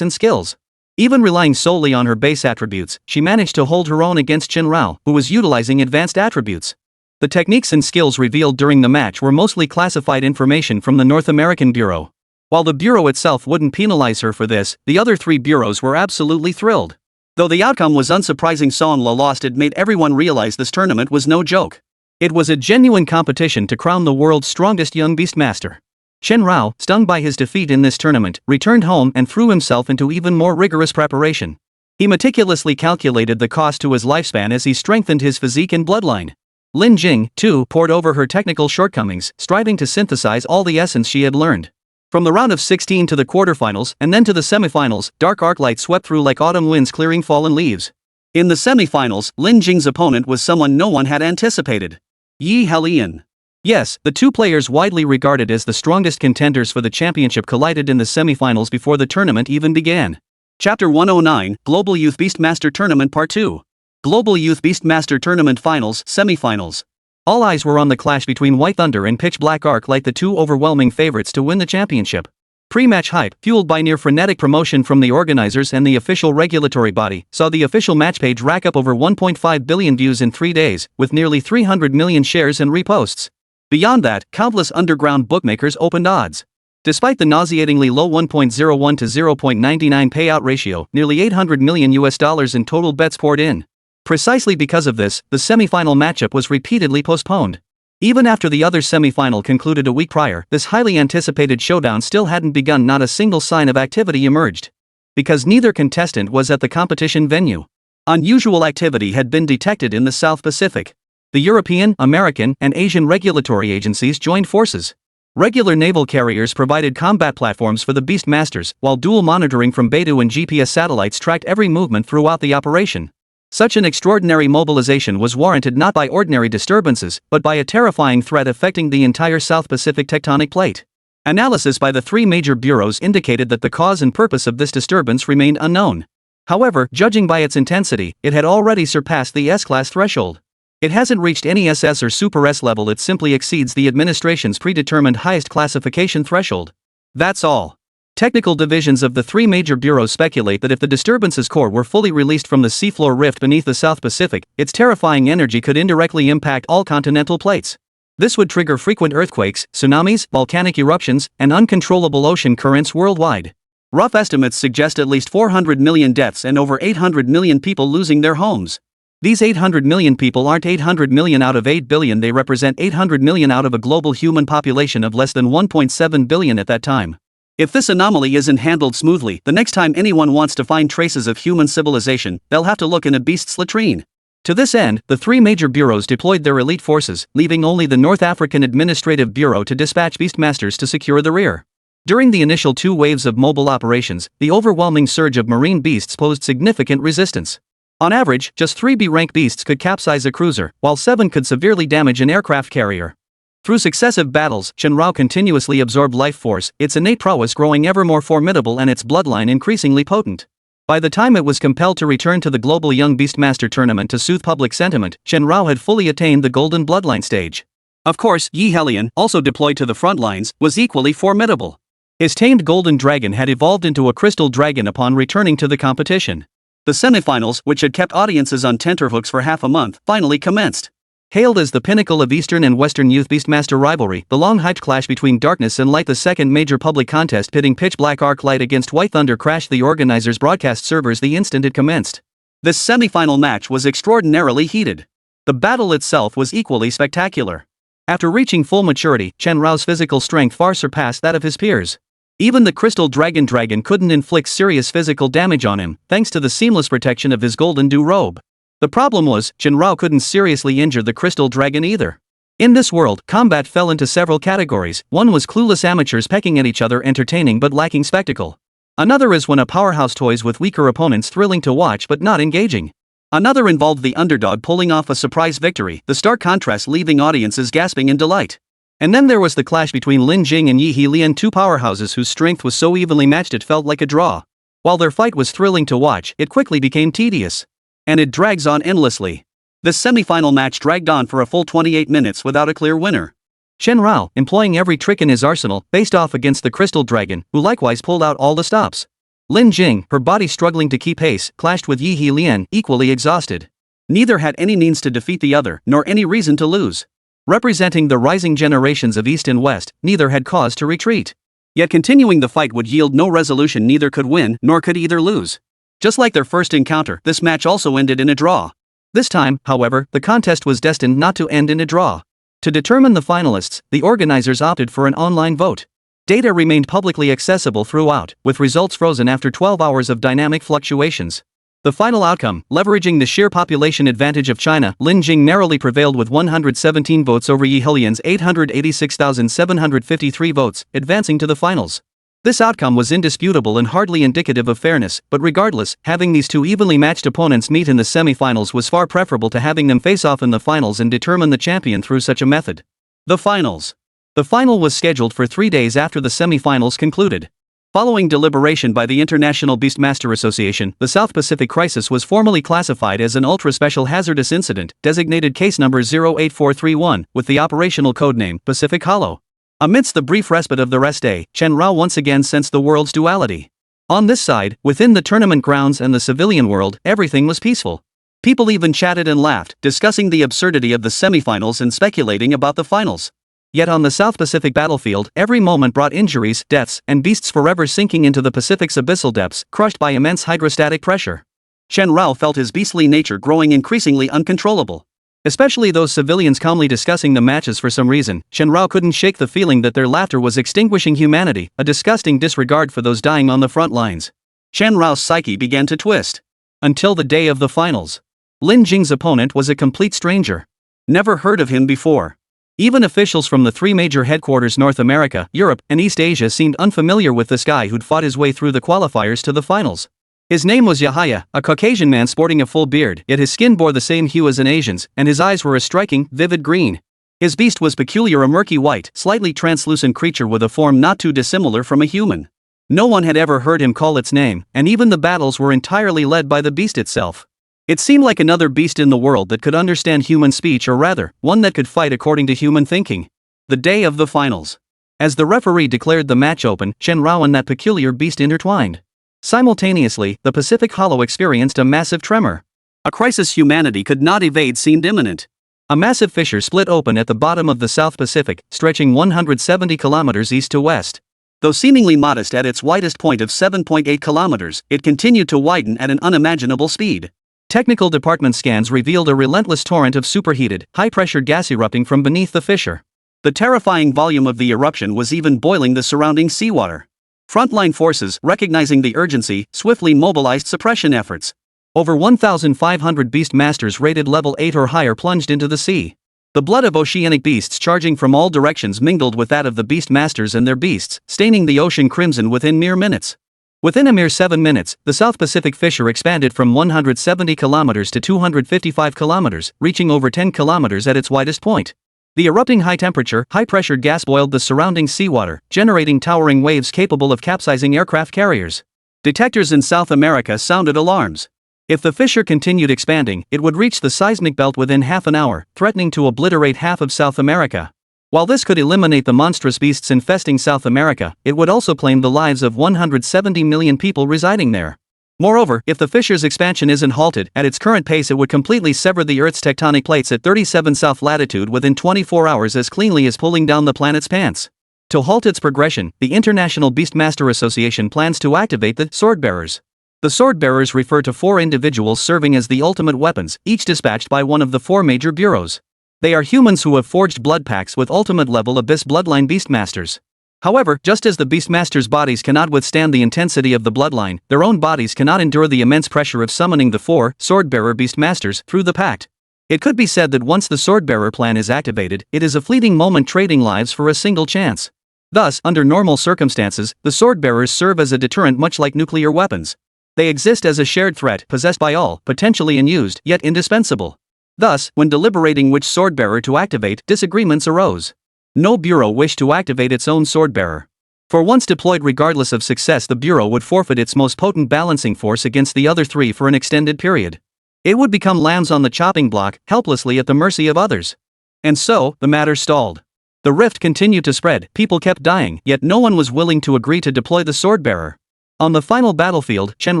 and skills. Even relying solely on her base attributes, she managed to hold her own against Chen Rao, who was utilizing advanced attributes. The techniques and skills revealed during the match were mostly classified information from the North American Bureau. While the Bureau itself wouldn't penalize her for this, the other 3 bureaus were absolutely thrilled. Though the outcome was unsurprising, Song Lo lost, it made everyone realize this tournament was no joke. It was a genuine competition to crown the world's strongest young beastmaster. Chen Rao, stung by his defeat in this tournament, returned home and threw himself into even more rigorous preparation. He meticulously calculated the cost to his lifespan as he strengthened his physique and bloodline. Lin Jing, too, pored over her technical shortcomings, striving to synthesize all the essence she had learned. From the round of 16 to the quarterfinals, and then to the semifinals, Dark Arclight swept through like autumn winds clearing fallen leaves. In the semifinals, Lin Jing's opponent was someone no one had anticipated. Yi Helian. Yes, the two players widely regarded as the strongest contenders for the championship collided in the semifinals before the tournament even began. Chapter 109, Global Youth Beastmaster Tournament Part 2. Global Youth Beastmaster Tournament Finals, Semifinals. All eyes were on the clash between White Thunder and Pitch Black Arc, like the two overwhelming favorites to win the championship. Pre-match hype, fueled by near-frenetic promotion from the organizers and the official regulatory body, saw the official match page rack up over 1.5 billion views in 3 days, with nearly 300 million shares and reposts. Beyond that, countless underground bookmakers opened odds. Despite the nauseatingly low 1.01 to 0.99 payout ratio, nearly $800 million in total bets poured in. Precisely because of this, the semi-final matchup was repeatedly postponed. Even after the other semi-final concluded a week prior, this highly anticipated showdown still hadn't begun. Not a single sign of activity emerged. Because neither contestant was at the competition venue. Unusual activity had been detected in the South Pacific. The European, American, and Asian regulatory agencies joined forces. Regular naval carriers provided combat platforms for the Beast Masters, while dual monitoring from Beidou and GPS satellites tracked every movement throughout the operation. Such an extraordinary mobilization was warranted not by ordinary disturbances, but by a terrifying threat affecting the entire South Pacific tectonic plate. Analysis by the three major bureaus indicated that the cause and purpose of this disturbance remained unknown. However, judging by its intensity, it had already surpassed the S-class threshold. It hasn't reached any SS or Super S level, it simply exceeds the administration's predetermined highest classification threshold. That's all. Technical divisions of the three major bureaus speculate that if the disturbance's core were fully released from the seafloor rift beneath the South Pacific, its terrifying energy could indirectly impact all continental plates. This would trigger frequent earthquakes, tsunamis, volcanic eruptions, and uncontrollable ocean currents worldwide. Rough estimates suggest at least 400 million deaths and over 800 million people losing their homes. These 800 million people aren't 800 million out of 8 billion, they represent 800 million out of a global human population of less than 1.7 billion at that time. If this anomaly isn't handled smoothly, the next time anyone wants to find traces of human civilization, they'll have to look in a beast's latrine. To this end, the three major bureaus deployed their elite forces, leaving only the North African Administrative Bureau to dispatch Beastmasters to secure the rear. During the initial 2 waves of mobile operations, the overwhelming surge of marine beasts posed significant resistance. On average, just 3 B-rank beasts could capsize a cruiser, while 7 could severely damage an aircraft carrier. Through successive battles, Shenrao continuously absorbed life force, its innate prowess growing ever more formidable and its bloodline increasingly potent. By the time it was compelled to return to the global Young Beastmaster tournament to soothe public sentiment, Shenrao had fully attained the golden bloodline stage. Of course, Yi Helion, also deployed to the front lines, was equally formidable. His tamed golden dragon had evolved into a crystal dragon upon returning to the competition. The semifinals, which had kept audiences on tenterhooks for half a month, finally commenced. Hailed as the pinnacle of Eastern and Western youth Beastmaster rivalry, the long-hyped clash between Darkness and Light, the second major public contest pitting Pitch Black Arc Light against White Thunder, crashed the organizers' broadcast servers the instant it commenced. This semi-final match was extraordinarily heated. The battle itself was equally spectacular. After reaching full maturity, Shenrao's physical strength far surpassed that of his peers. Even the Crystal Dragon couldn't inflict serious physical damage on him, thanks to the seamless protection of his golden dew robe. The problem was, Shenrao couldn't seriously injure the Crystal Dragon either. In this world, combat fell into several categories. One was clueless amateurs pecking at each other, entertaining but lacking spectacle. Another is when a powerhouse toys with weaker opponents, thrilling to watch but not engaging. Another involved the underdog pulling off a surprise victory, the stark contrast leaving audiences gasping in delight. And then there was the clash between Lin Jing and Yi Helian, two powerhouses whose strength was so evenly matched it felt like a draw. While their fight was thrilling to watch, it quickly became tedious. And it drags on endlessly. This semi-final match dragged on for a full 28 minutes without a clear winner. Shenrao, employing every trick in his arsenal, faced off against the Crystal Dragon, who likewise pulled out all the stops. Lin Jing, her body struggling to keep pace, clashed with Yi Helian, equally exhausted. Neither had any means to defeat the other, nor any reason to lose. Representing the rising generations of East and West, neither had cause to retreat. Yet continuing the fight would yield no resolution. Neither could win, nor could either lose. Just like their first encounter, this match also ended in a draw. This time, however, the contest was destined not to end in a draw. To determine the finalists, the organizers opted for an online vote. Data remained publicly accessible throughout, with results frozen after 12 hours of dynamic fluctuations. The final outcome, leveraging the sheer population advantage of China, Lin Jing narrowly prevailed with 117 votes over Yi Helian's 886,753 votes, advancing to the finals. This outcome was indisputable and hardly indicative of fairness, but regardless, having these two evenly matched opponents meet in the semi-finals was far preferable to having them face off in the finals and determine the champion through such a method. The finals. The final was scheduled for 3 days after the semi-finals concluded. Following deliberation by the International Beastmaster Association, the South Pacific crisis was formally classified as an ultra-special hazardous incident, designated case number 08431, with the operational codename Pacific Hollow. Amidst the brief respite of the rest day, Chen Rao once again sensed the world's duality. On this side, within the tournament grounds and the civilian world, everything was peaceful. People even chatted and laughed, discussing the absurdity of the semifinals and speculating about the finals. Yet on the South Pacific battlefield, every moment brought injuries, deaths, and beasts forever sinking into the Pacific's abyssal depths, crushed by immense hydrostatic pressure. Chen Rao felt his beastly nature growing increasingly uncontrollable. Especially those civilians calmly discussing the matches for some reason, Chen Rao couldn't shake the feeling that their laughter was extinguishing humanity, a disgusting disregard for those dying on the front lines. Chen Rao's psyche began to twist. Until the day of the finals. Lin Jing's opponent was a complete stranger. Never heard of him before. Even officials from the three major headquarters North America, Europe, and East Asia seemed unfamiliar with this guy who'd fought his way through the qualifiers to the finals. His name was Yahaya, a Caucasian man sporting a full beard, yet his skin bore the same hue as an Asian's, and his eyes were a striking, vivid green. His beast was peculiar, a murky white, slightly translucent creature with a form not too dissimilar from a human. No one had ever heard him call its name, and even the battles were entirely led by the beast itself. It seemed like another beast in the world that could understand human speech, or rather, one that could fight according to human thinking. The day of the finals. As the referee declared the match open, Chen Rao and that peculiar beast intertwined. Simultaneously, the Pacific Hollow experienced a massive tremor. A crisis humanity could not evade seemed imminent. A massive fissure split open at the bottom of the South Pacific, stretching 170 kilometers east to west. Though seemingly modest at its widest point of 7.8 kilometers, it continued to widen at an unimaginable speed. Technical department scans revealed a relentless torrent of superheated, high-pressure gas erupting from beneath the fissure. The terrifying volume of the eruption was even boiling the surrounding seawater. Frontline forces, recognizing the urgency, swiftly mobilized suppression efforts. Over 1,500 beast masters rated level 8 or higher plunged into the sea. The blood of oceanic beasts charging from all directions mingled with that of the beast masters and their beasts, staining the ocean crimson within mere minutes. Within a mere 7 minutes, the South Pacific fissure expanded from 170 kilometers to 255 kilometers, reaching over 10 kilometers at its widest point. The erupting high-temperature, high-pressured gas boiled the surrounding seawater, generating towering waves capable of capsizing aircraft carriers. Detectors in South America sounded alarms. If the fissure continued expanding, it would reach the seismic belt within half an hour, threatening to obliterate half of South America. While this could eliminate the monstrous beasts infesting South America, it would also claim the lives of 170 million people residing there. Moreover, if the fissure's expansion isn't halted, at its current pace it would completely sever the Earth's tectonic plates at 37 south latitude within 24 hours as cleanly as pulling down the planet's pants. To halt its progression, the International Beastmaster Association plans to activate the Swordbearers. The Swordbearers refer to 4 individuals serving as the ultimate weapons, each dispatched by one of the 4 major bureaus. They are humans who have forged blood pacts with ultimate-level Abyss Bloodline Beastmasters. However, just as the Beastmasters' bodies cannot withstand the intensity of the bloodline, their own bodies cannot endure the immense pressure of summoning the 4 Swordbearer Beastmasters through the pact. It could be said that once the Swordbearer plan is activated, it is a fleeting moment trading lives for a single chance. Thus, under normal circumstances, the Swordbearers serve as a deterrent much like nuclear weapons. They exist as a shared threat possessed by all, potentially unused, yet indispensable. Thus, when deliberating which swordbearer to activate, disagreements arose. No bureau wished to activate its own swordbearer. For once deployed, regardless of success, the bureau would forfeit its most potent balancing force against the other 3 for an extended period. It would become lambs on the chopping block, helplessly at the mercy of others. And so, the matter stalled. The rift continued to spread, people kept dying, yet no one was willing to agree to deploy the swordbearer. On the final battlefield, Chen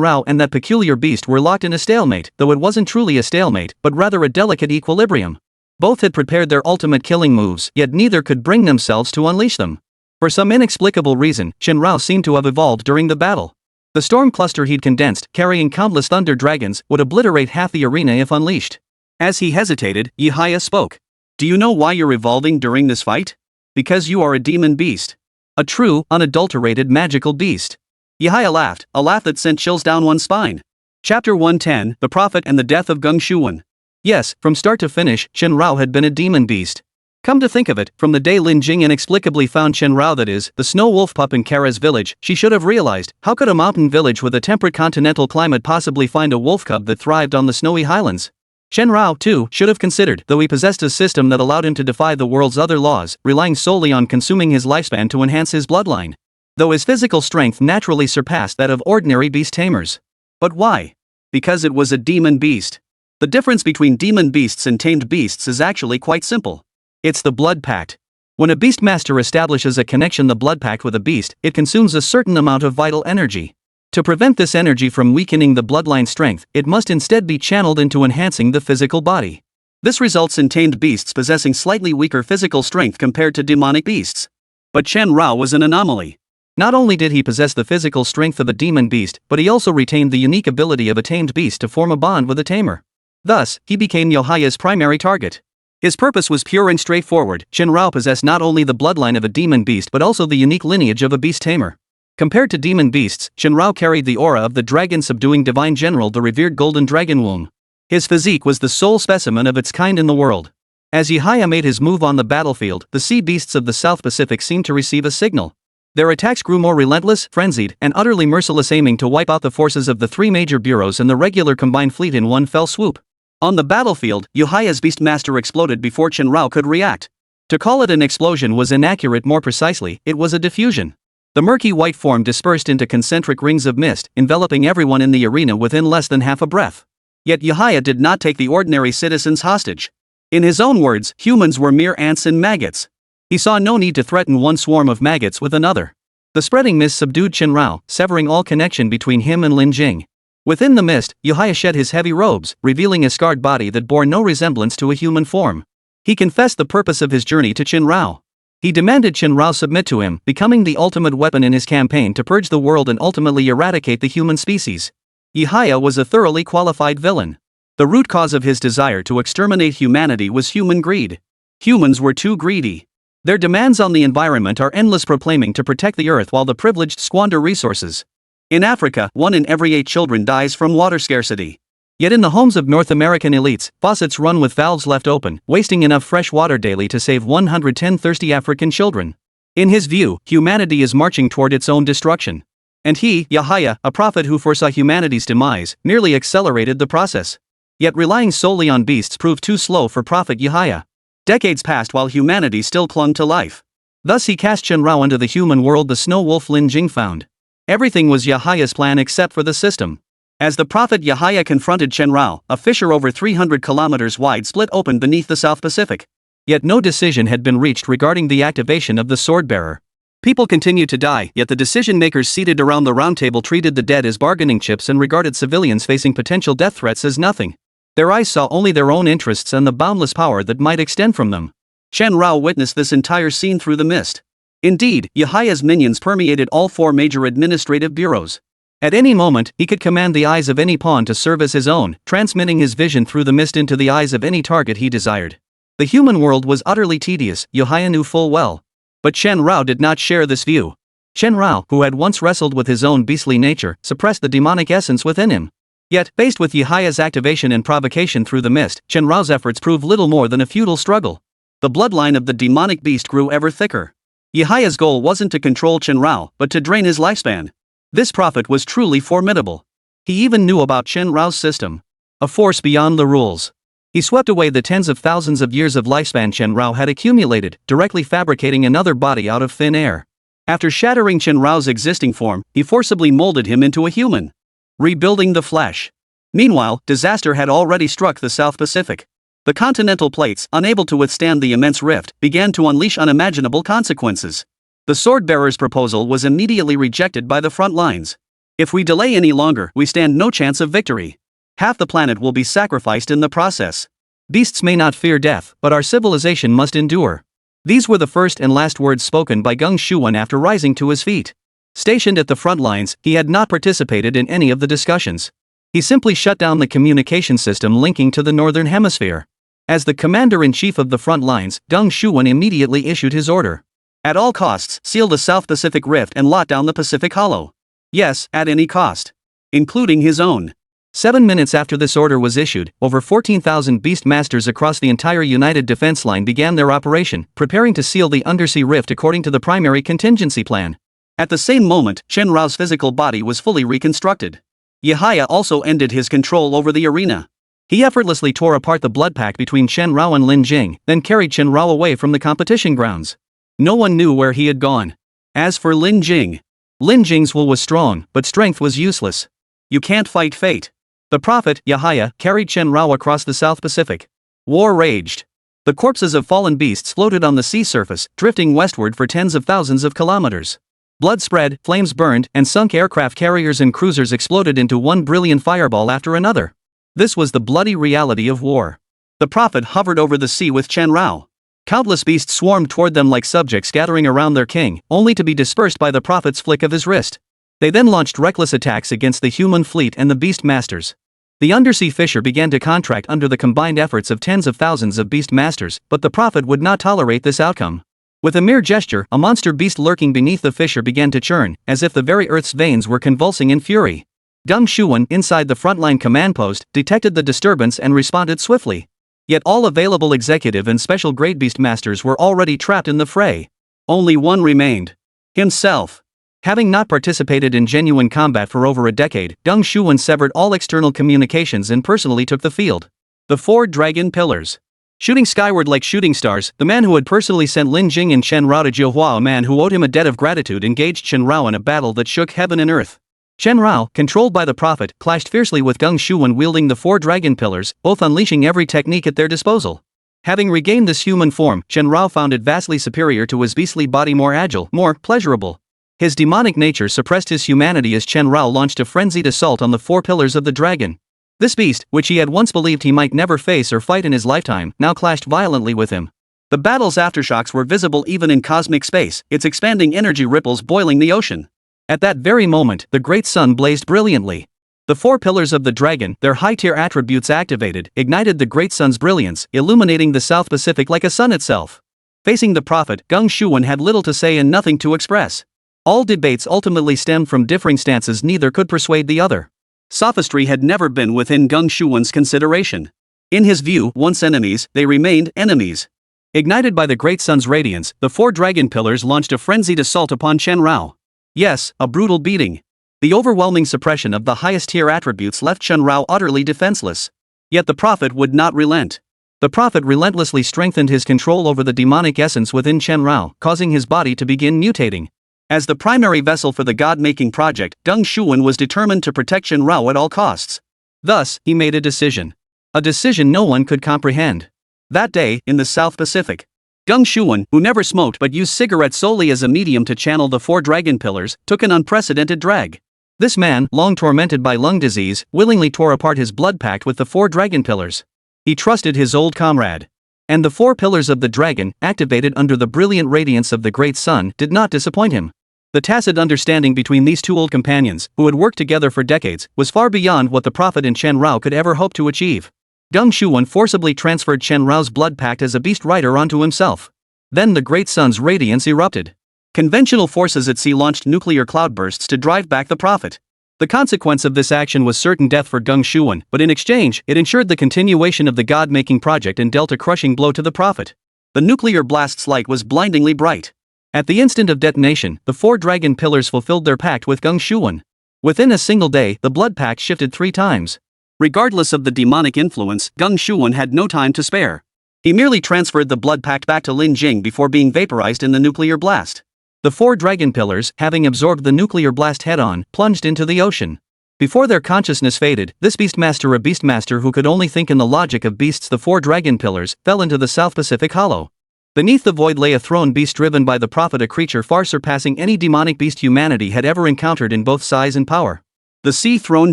Rao and that peculiar beast were locked in a stalemate, though it wasn't truly a stalemate, but rather a delicate equilibrium. Both had prepared their ultimate killing moves, yet neither could bring themselves to unleash them. For some inexplicable reason, Chen Rao seemed to have evolved during the battle. The storm cluster he'd condensed, carrying countless thunder dragons, would obliterate half the arena if unleashed. As he hesitated, Yahaya spoke. "Do you know why you're evolving during this fight? Because you are a demon beast. A true, unadulterated magical beast." Yahaya laughed, a laugh that sent chills down one's spine. Chapter 110, The Prophet and the Death of Gung Shuwen. Yes, from start to finish, Chen Rao had been a demon beast. Come to think of it, from the day Lin Jing inexplicably found Chen Rao, that is, the snow wolf pup in Kara's village, she should have realized, how could a mountain village with a temperate continental climate possibly find a wolf cub that thrived on the snowy highlands? Chen Rao, too, should have considered, though he possessed a system that allowed him to defy the world's other laws, relying solely on consuming his lifespan to enhance his bloodline. though his physical strength naturally surpassed that of ordinary beast tamers. But why? Because it was a demon beast. The difference between demon beasts and tamed beasts is actually quite simple. It's the blood pact. When a beastmaster establishes a connection, the blood pact with a beast, it consumes a certain amount of vital energy. To prevent this energy from weakening the bloodline strength, it must instead be channeled into enhancing the physical body. This results in tamed beasts possessing slightly weaker physical strength compared to demonic beasts. But Chen Rao was an anomaly. Not only did he possess the physical strength of a demon beast, but he also retained the unique ability of a tamed beast to form a bond with a tamer. Thus, he became Yohaya's primary target. His purpose was pure and straightforward. Chen Rao possessed not only the bloodline of a demon beast but also the unique lineage of a beast tamer. Compared to demon beasts, Chen Rao carried the aura of the dragon-subduing divine general, the revered golden dragon womb. His physique was the sole specimen of its kind in the world. As Yohaya made his move on the battlefield, the sea beasts of the South Pacific seemed to receive a signal. Their attacks grew more relentless, frenzied, and utterly merciless, aiming to wipe out the forces of the three major bureaus and the regular combined fleet in one fell swoop. On the battlefield, Yohaya's Beastmaster exploded before Chen Rao could react. To call it an explosion was inaccurate. More precisely, it was a diffusion. The murky white form dispersed into concentric rings of mist, enveloping everyone in the arena within less than half a breath. Yet Yohaya did not take the ordinary citizens hostage. In his own words, humans were mere ants and maggots. He saw no need to threaten one swarm of maggots with another. The spreading mist subdued Chen Rao, severing all connection between him and Lin Jing. Within the mist, Yohaya shed his heavy robes, revealing a scarred body that bore no resemblance to a human form. He confessed the purpose of his journey to Chen Rao. He demanded Chen Rao submit to him, becoming the ultimate weapon in his campaign to purge the world and ultimately eradicate the human species. Yohaya was a thoroughly qualified villain. The root cause of his desire to exterminate humanity was human greed. Humans were too greedy. Their demands on the environment are endless, proclaiming to protect the earth while the privileged squander resources. In Africa, 1 in every 8 children dies from water scarcity. Yet in the homes of North American elites, faucets run with valves left open, wasting enough fresh water daily to save 110 thirsty African children. In his view, humanity is marching toward its own destruction. And he, Yohaya, a prophet who foresaw humanity's demise, nearly accelerated the process. Yet relying solely on beasts proved too slow for Prophet Yohaya. Decades passed while humanity still clung to life. Thus he cast Chen Rao into the human world the snow wolf Lin Jing found. Everything was Yohaya's plan except for the system. As the prophet Yohaya confronted Chen Rao, a fissure over 300 kilometers wide split open beneath the South Pacific. Yet no decision had been reached regarding the activation of the sword-bearer. People continued to die, yet the decision-makers seated around the round table treated the dead as bargaining chips and regarded civilians facing potential death threats as nothing. Their eyes saw only their own interests and the boundless power that might extend from them. Chen Rao witnessed this entire scene through the mist. Indeed, Yohaya's minions permeated all 4 major administrative bureaus. At any moment, he could command the eyes of any pawn to serve as his own, transmitting his vision through the mist into the eyes of any target he desired. The human world was utterly tedious, Yohaya knew full well. But Chen Rao did not share this view. Chen Rao, who had once wrestled with his own beastly nature, suppressed the demonic essence within him. Yet, faced with Yohaya's activation and provocation through the mist, Chen Rao's efforts proved little more than a futile struggle. The bloodline of the demonic beast grew ever thicker. Yohaya's goal wasn't to control Chen Rao, but to drain his lifespan. This prophet was truly formidable. He even knew about Chen Rao's system. A force beyond the rules. He swept away the tens of thousands of years of lifespan Chen Rao had accumulated, directly fabricating another body out of thin air. After shattering Chen Rao's existing form, he forcibly molded him into a human. Rebuilding the flesh. Meanwhile, disaster had already struck the South Pacific. The continental plates, unable to withstand the immense rift, began to unleash unimaginable consequences. The sword-bearer's proposal was immediately rejected by the front lines. If we delay any longer, we stand no chance of victory. Half the planet will be sacrificed in the process. Beasts may not fear death, but our civilization must endure. These were the first and last words spoken by Geng Shuwen after rising to his feet. Stationed at the front lines, he had not participated in any of the discussions. He simply shut down the communication system linking to the Northern Hemisphere. As the commander-in-chief of the front lines, Geng Shuwen immediately issued his order. At all costs, seal the South Pacific Rift and lock down the Pacific Hollow. Yes, at any cost. Including his own. 7 minutes after this order was issued, over 14,000 beast masters across the entire United Defense Line began their operation, preparing to seal the undersea rift according to the primary contingency plan. At the same moment, Chen Rao's physical body was fully reconstructed. Yohaya also ended his control over the arena. He effortlessly tore apart the blood pact between Chen Rao and Lin Jing, then carried Chen Rao away from the competition grounds. No one knew where he had gone. As for Lin Jing, Lin Jing's will was strong, but strength was useless. You can't fight fate. The prophet, Yahya, carried Chen Rao across the South Pacific. War raged. The corpses of fallen beasts floated on the sea surface, drifting westward for tens of thousands of kilometers. Blood spread, flames burned, and sunk aircraft carriers and cruisers exploded into one brilliant fireball after another. This was the bloody reality of war. The prophet hovered over the sea with Chen Rao. Countless beasts swarmed toward them like subjects gathering around their king, only to be dispersed by the prophet's flick of his wrist. They then launched reckless attacks against the human fleet and the beast masters. The undersea fisher began to contract under the combined efforts of tens of thousands of beast masters, but the prophet would not tolerate this outcome. With a mere gesture, a monster beast lurking beneath the fisher began to churn, as if the very earth's veins were convulsing in fury. Deng Shuwen, inside the frontline command post, detected the disturbance and responded swiftly. Yet all available executive and special grade beast masters were already trapped in the fray. Only one remained. Himself. Having not participated in genuine combat for over a decade, Deng Shuwen severed all external communications and personally took the field. The 4 dragon pillars. Shooting skyward like shooting stars, the man who had personally sent Lin Jing and Chen Rao to Jiuhua, a man who owed him a debt of gratitude, engaged Chen Rao in a battle that shook heaven and earth. Chen Rao, controlled by the prophet, clashed fiercely with Deng Shuwen wielding the 4 dragon pillars, both unleashing every technique at their disposal. Having regained this human form, Chen Rao found it vastly superior to his beastly body, more agile, more pleasurable. His demonic nature suppressed his humanity as Chen Rao launched a frenzied assault on the 4 pillars of the dragon. This beast, which he had once believed he might never face or fight in his lifetime, now clashed violently with him. The battle's aftershocks were visible even in cosmic space, its expanding energy ripples boiling the ocean. At that very moment, the great sun blazed brilliantly. The 4 pillars of the dragon, their high-tier attributes activated, ignited the great sun's brilliance, illuminating the South Pacific like a sun itself. Facing the prophet, Deng Shuwen had little to say and nothing to express. All debates ultimately stemmed from differing stances, neither could persuade the other. Sophistry had never been within Deng Shuwen's consideration. In his view, once enemies, they remained enemies. Ignited by the great sun's radiance, the 4 dragon pillars launched a frenzied assault upon Chen Rao. Yes, a brutal beating. The overwhelming suppression of the highest tier attributes left Chen Rao utterly defenseless. Yet the prophet would not relent. The prophet relentlessly strengthened his control over the demonic essence within Chen Rao, causing his body to begin mutating. As the primary vessel for the god-making project, Deng Shuwen was determined to protect Chen Rao at all costs. Thus, he made a decision. A decision no one could comprehend. That day, in the South Pacific, Deng Shuwen, who never smoked but used cigarettes solely as a medium to channel the 4 dragon pillars, took an unprecedented drag. This man, long tormented by lung disease, willingly tore apart his blood pact with the 4 dragon pillars. He trusted his old comrade. And the 4 pillars of the dragon, activated under the brilliant radiance of the great sun, did not disappoint him. The tacit understanding between these 2 old companions, who had worked together for decades, was far beyond what the prophet and Chen Rao could ever hope to achieve. Deng Shuwen forcibly transferred Chen Rao's blood pact as a beast rider onto himself. Then the great sun's radiance erupted. Conventional forces at sea launched nuclear cloudbursts to drive back the prophet. The consequence of this action was certain death for Deng Shuwen, but in exchange, it ensured the continuation of the god-making project and dealt a crushing blow to the prophet. The nuclear blast's light was blindingly bright. At the instant of detonation, the 4 dragon pillars fulfilled their pact with Deng Shuwen. Within a single day, the blood pact shifted 3 times. Regardless of the demonic influence, Deng Shuwen had no time to spare. He merely transferred the blood pact back to Lin Jing before being vaporized in the nuclear blast. The 4 dragon pillars, having absorbed the nuclear blast head-on, plunged into the ocean. Before their consciousness faded, this beastmaster, a beastmaster who could only think in the logic of beasts, the 4 dragon pillars, fell into the South Pacific hollow. Beneath the void lay a throne beast driven by the prophet, a creature far surpassing any demonic beast humanity had ever encountered in both size and power. The sea throne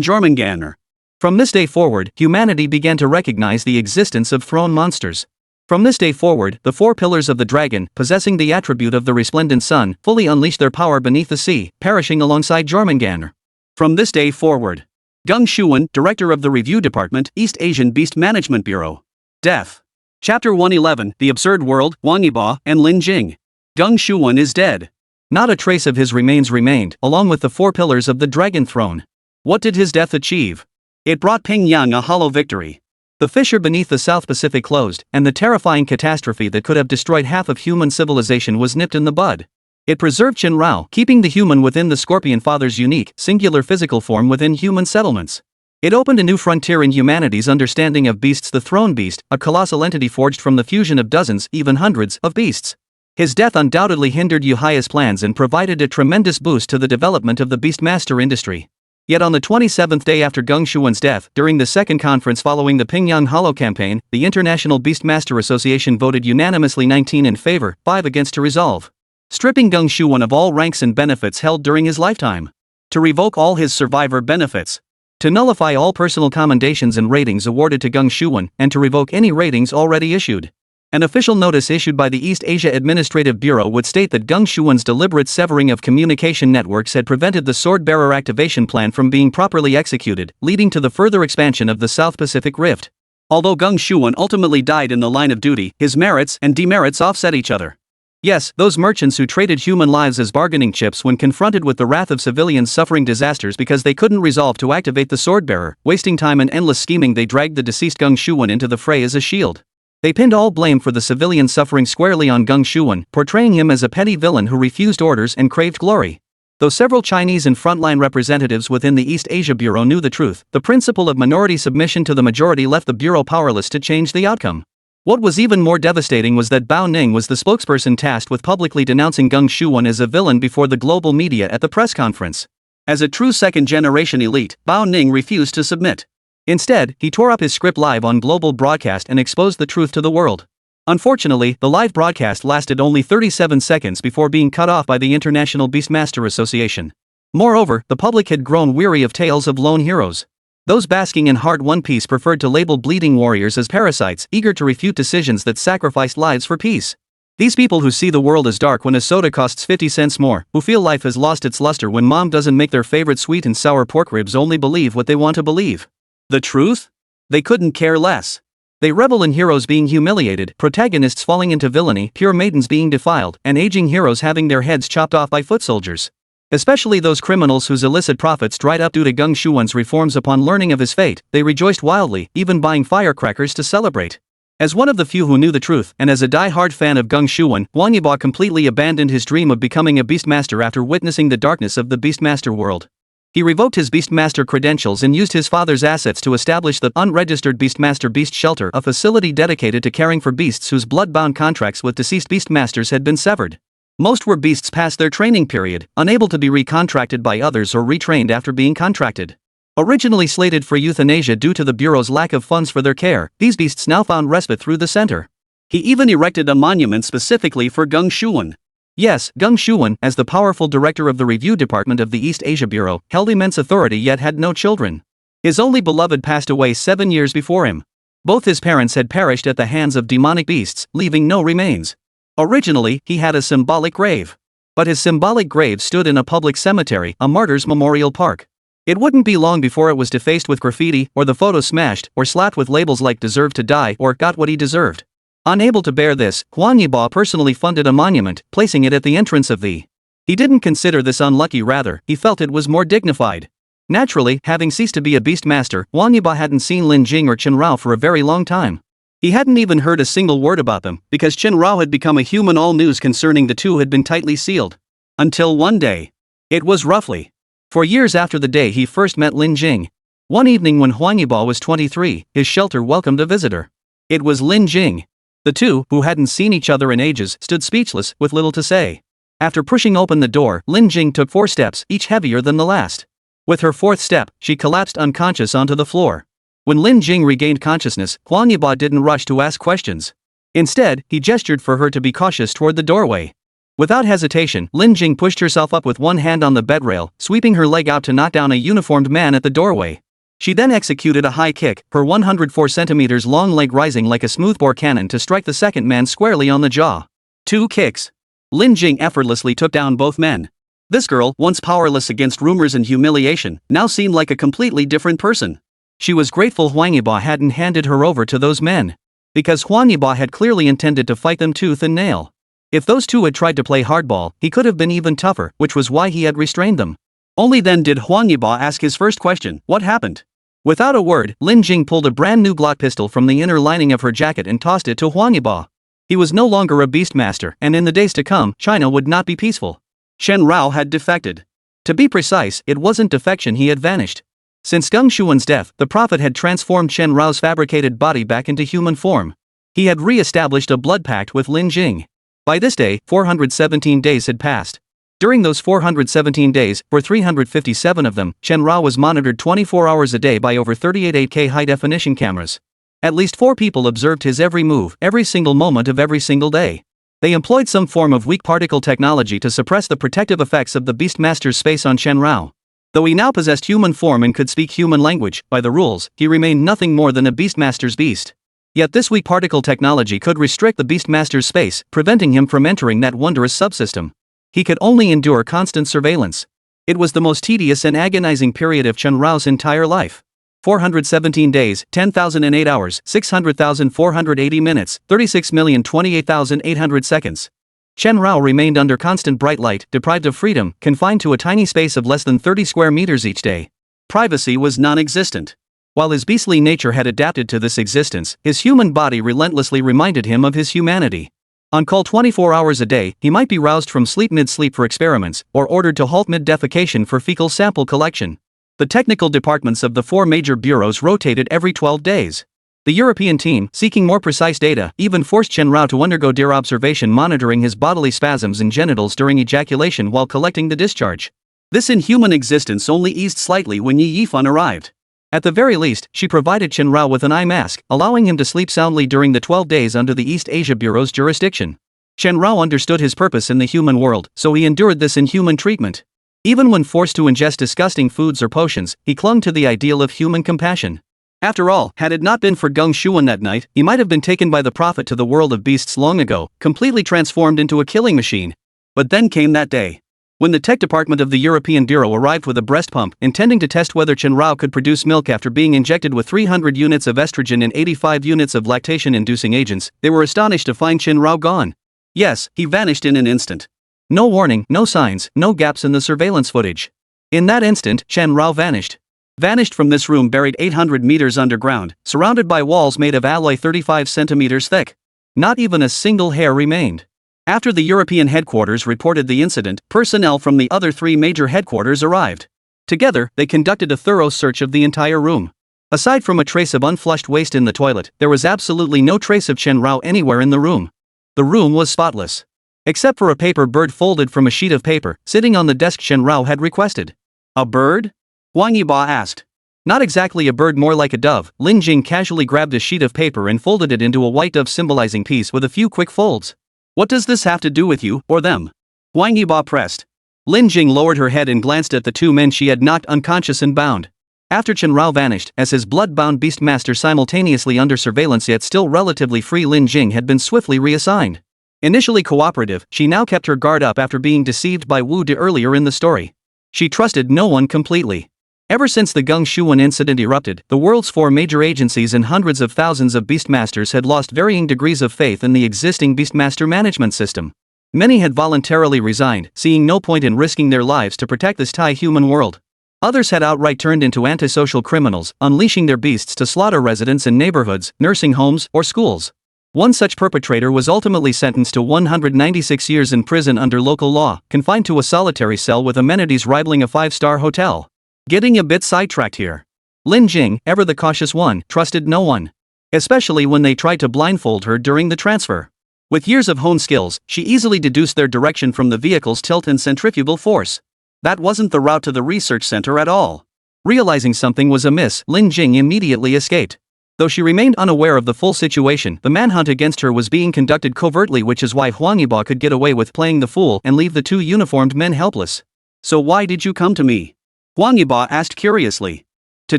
Jormungandr. From this day forward, humanity began to recognize the existence of throne monsters. From this day forward, the 4 pillars of the dragon, possessing the attribute of the resplendent sun, fully unleashed their power beneath the sea, perishing alongside Jormungandr. From this day forward, Deng Shuwen, Director of the Review Department, East Asian Beast Management Bureau. Death. Chapter 111, The Absurd World, Wang Yiba, and Lin Jing. Deng Shuwen is dead. Not a trace of his remains remained, along with the 4 pillars of the dragon throne. What did his death achieve? It brought Pingyang a hollow victory. The fissure beneath the South Pacific closed, and the terrifying catastrophe that could have destroyed half of human civilization was nipped in the bud. It preserved Chen Rao, keeping the human within the Scorpion Father's unique, singular physical form within human settlements. It opened a new frontier in humanity's understanding of beasts, the throne beast, a colossal entity forged from the fusion of dozens, even hundreds, of beasts. His death undoubtedly hindered Yuhai's plans and provided a tremendous boost to the development of the Beastmaster industry. Yet on the 27th day after Geng Shuan's death, during the second conference following the Pingyang Hollow campaign, the International Beastmaster Association voted unanimously 19 in favor, 5 against to resolve stripping Geng Shuan of all ranks and benefits held during his lifetime, to revoke all his survivor benefits, to nullify all personal commendations and ratings awarded to Geng Shuan, and to revoke any ratings already issued. An official notice issued by the East Asia Administrative Bureau would state that Geng Shuan's deliberate severing of communication networks had prevented the Sword-Bearer activation plan from being properly executed, leading to the further expansion of the South Pacific Rift. Although Geng Shuan ultimately died in the line of duty, his merits and demerits offset each other. Yes, those merchants who traded human lives as bargaining chips when confronted with the wrath of civilians suffering disasters because they couldn't resolve to activate the Sword-Bearer, wasting time and endless scheming, they dragged the deceased Geng Shuan into the fray as a shield. They pinned all blame for the civilian suffering squarely on Geng Shuan, portraying him as a petty villain who refused orders and craved glory. Though several Chinese and frontline representatives within the East Asia Bureau knew the truth, the principle of minority submission to the majority left the Bureau powerless to change the outcome. What was even more devastating was that Bao Ning was the spokesperson tasked with publicly denouncing Geng Shuan as a villain before the global media at the press conference. As a true second-generation elite, Bao Ning refused to submit. Instead, he tore up his script live on global broadcast and exposed the truth to the world. Unfortunately, the live broadcast lasted only 37 seconds before being cut off by the International Beastmaster Association. Moreover, the public had grown weary of tales of lone heroes. Those basking in hard One Piece preferred to label bleeding warriors as parasites, eager to refute decisions that sacrificed lives for peace. These people who see the world as dark when a soda costs 50 cents more, who feel life has lost its luster when mom doesn't make their favorite sweet and sour pork ribs, only believe what they want to believe. The truth? They couldn't care less. They revel in heroes being humiliated, protagonists falling into villainy, pure maidens being defiled, and aging heroes having their heads chopped off by foot soldiers. Especially those criminals whose illicit profits dried up due to Geng Shuan's reforms. Upon learning of his fate, they rejoiced wildly, even buying firecrackers to celebrate. As one of the few who knew the truth, and as a die-hard fan of Geng Shuan, Huang Yibo completely abandoned his dream of becoming a Beastmaster after witnessing the darkness of the Beastmaster world. He revoked his Beastmaster credentials and used his father's assets to establish the unregistered Beastmaster Beast Shelter, a facility dedicated to caring for beasts whose blood-bound contracts with deceased Beastmasters had been severed. Most were beasts past their training period, unable to be recontracted by others or retrained after being contracted. Originally slated for euthanasia due to the Bureau's lack of funds for their care, these beasts now found respite through the center. He even erected a monument specifically for Geng Shuan. Yes, Geng Shuan, as the powerful director of the review department of the East Asia Bureau, held immense authority yet had no children. His only beloved passed away 7 years before him. Both his parents had perished at the hands of demonic beasts, leaving no remains. Originally, he had a symbolic grave. But his symbolic grave stood in a public cemetery, a martyr's memorial park. It wouldn't be long before it was defaced with graffiti, or the photo smashed, or slapped with labels like "deserved to die" or "got what he deserved." Unable to bear this, Huang Yibo personally funded a monument, placing it at the entrance of the. He didn't consider this unlucky, rather, he felt it was more dignified. Naturally, having ceased to be a Beastmaster, Huang Yibo hadn't seen Lin Jing or Chen Rao for a very long time. He hadn't even heard a single word about them, because Chen Rao had become a human. All news concerning the two had been tightly sealed. Until one day. It was roughly 4 years after the day he first met Lin Jing. One evening when Huang Yibo was 23, his shelter welcomed a visitor. It was Lin Jing. The two, who hadn't seen each other in ages, stood speechless, with little to say. After pushing open the door, Lin Jing took 4 steps, each heavier than the last. With her 4th step, she collapsed unconscious onto the floor. When Lin Jing regained consciousness, Huang Yibo didn't rush to ask questions. Instead, he gestured for her to be cautious toward the doorway. Without hesitation, Lin Jing pushed herself up with one hand on the bedrail, sweeping her leg out to knock down a uniformed man at the doorway. She then executed a high kick, her 104 centimeters long leg rising like a smoothbore cannon to strike the second man squarely on the jaw. 2 kicks. Lin Jing effortlessly took down both men. This girl, once powerless against rumors and humiliation, now seemed like a completely different person. She was grateful Huang Yibo hadn't handed her over to those men. Because Huang Yibo had clearly intended to fight them tooth and nail. If those two had tried to play hardball, he could have been even tougher, which was why he had restrained them. Only then did Huang Yibo ask his first question: what happened? Without a word, Lin Jing pulled a brand new Glock pistol from the inner lining of her jacket and tossed it to Huang Yibo. He was no longer a Beastmaster, and in the days to come, China would not be peaceful. Chen Rao had defected. To be precise, it wasn't defection, he had vanished. Since Geng Shuan's death, the prophet had transformed Chen Rao's fabricated body back into human form. He had re-established a blood pact with Lin Jing. By this day, 417 days had passed. During those 417 days, for 357 of them, Chen Rao was monitored 24 hours a day by over 38 8K high-definition cameras. At least 4 people observed his every move, every single moment of every single day. They employed some form of weak particle technology to suppress the protective effects of the Beastmaster's space on Chen Rao. Though he now possessed human form and could speak human language, by the rules, he remained nothing more than a Beastmaster's beast. Yet this weak particle technology could restrict the Beastmaster's space, preventing him from entering that wondrous subsystem. He could only endure constant surveillance. It was the most tedious and agonizing period of Chen Rao's entire life. 417 days, 10,008 hours, 600,480 minutes, 36,028,800 seconds. Chen Rao remained under constant bright light, deprived of freedom, confined to a tiny space of less than 30 square meters each day. Privacy was non-existent. While his beastly nature had adapted to this existence, his human body relentlessly reminded him of his humanity. On call 24 hours a day, he might be roused from sleep mid-sleep for experiments, or ordered to halt mid-defecation for fecal sample collection. The technical departments of the 4 major bureaus rotated every 12 days. The European team, seeking more precise data, even forced Chen Rao to undergo deer observation monitoring his bodily spasms and genitals during ejaculation while collecting the discharge. This inhuman existence only eased slightly when Yi Yifan arrived. At the very least, she provided Chen Rao with an eye mask, allowing him to sleep soundly during the 12 days under the East Asia Bureau's jurisdiction. Chen Rao understood his purpose in the human world, so he endured this inhuman treatment. Even when forced to ingest disgusting foods or potions, he clung to the ideal of human compassion. After all, had it not been for Geng Shuan that night, he might have been taken by the prophet to the world of beasts long ago, completely transformed into a killing machine. But then came that day. When the tech department of the European Bureau arrived with a breast pump, intending to test whether Chen Rao could produce milk after being injected with 300 units of estrogen and 85 units of lactation-inducing agents, they were astonished to find Chen Rao gone. Yes, he vanished in an instant. No warning, no signs, no gaps in the surveillance footage. In that instant, Chen Rao vanished. Vanished from this room buried 800 meters underground, surrounded by walls made of alloy 35 centimeters thick. Not even a single hair remained. After the European headquarters reported the incident, personnel from the other 3 major headquarters arrived. Together, they conducted a thorough search of the entire room. Aside from a trace of unflushed waste in the toilet, there was absolutely no trace of Chen Rao anywhere in the room. The room was spotless. Except for a paper bird folded from a sheet of paper, sitting on the desk Chen Rao had requested. A bird? Wang Yiba asked. Not exactly a bird, more like a dove. Lin Jing casually grabbed a sheet of paper and folded it into a white dove symbolizing peace with a few quick folds. What does this have to do with you, or them? Wang Yiba pressed. Lin Jing lowered her head and glanced at the 2 men she had knocked unconscious and bound. After Chen Rao vanished, as his blood-bound beastmaster simultaneously under surveillance yet still relatively free, Lin Jing had been swiftly reassigned. Initially cooperative, she now kept her guard up after being deceived by Wu De earlier in the story. She trusted no one completely. Ever since the Geng Shuan incident erupted, the world's 4 major agencies and hundreds of thousands of beastmasters had lost varying degrees of faith in the existing beastmaster management system. Many had voluntarily resigned, seeing no point in risking their lives to protect this Thai human world. Others had outright turned into antisocial criminals, unleashing their beasts to slaughter residents in neighborhoods, nursing homes, or schools. One such perpetrator was ultimately sentenced to 196 years in prison under local law, confined to a solitary cell with amenities rivaling a 5-star hotel. Getting a bit sidetracked here. Lin Jing, ever the cautious one, trusted no one. Especially when they tried to blindfold her during the transfer. With years of honed skills, she easily deduced their direction from the vehicle's tilt and centrifugal force. That wasn't the route to the research center at all. Realizing something was amiss, Lin Jing immediately escaped. Though she remained unaware of the full situation, the manhunt against her was being conducted covertly, which is why Huang Yiba could get away with playing the fool and leave the 2 uniformed men helpless. So why did you come to me? Huang Yiba asked curiously. To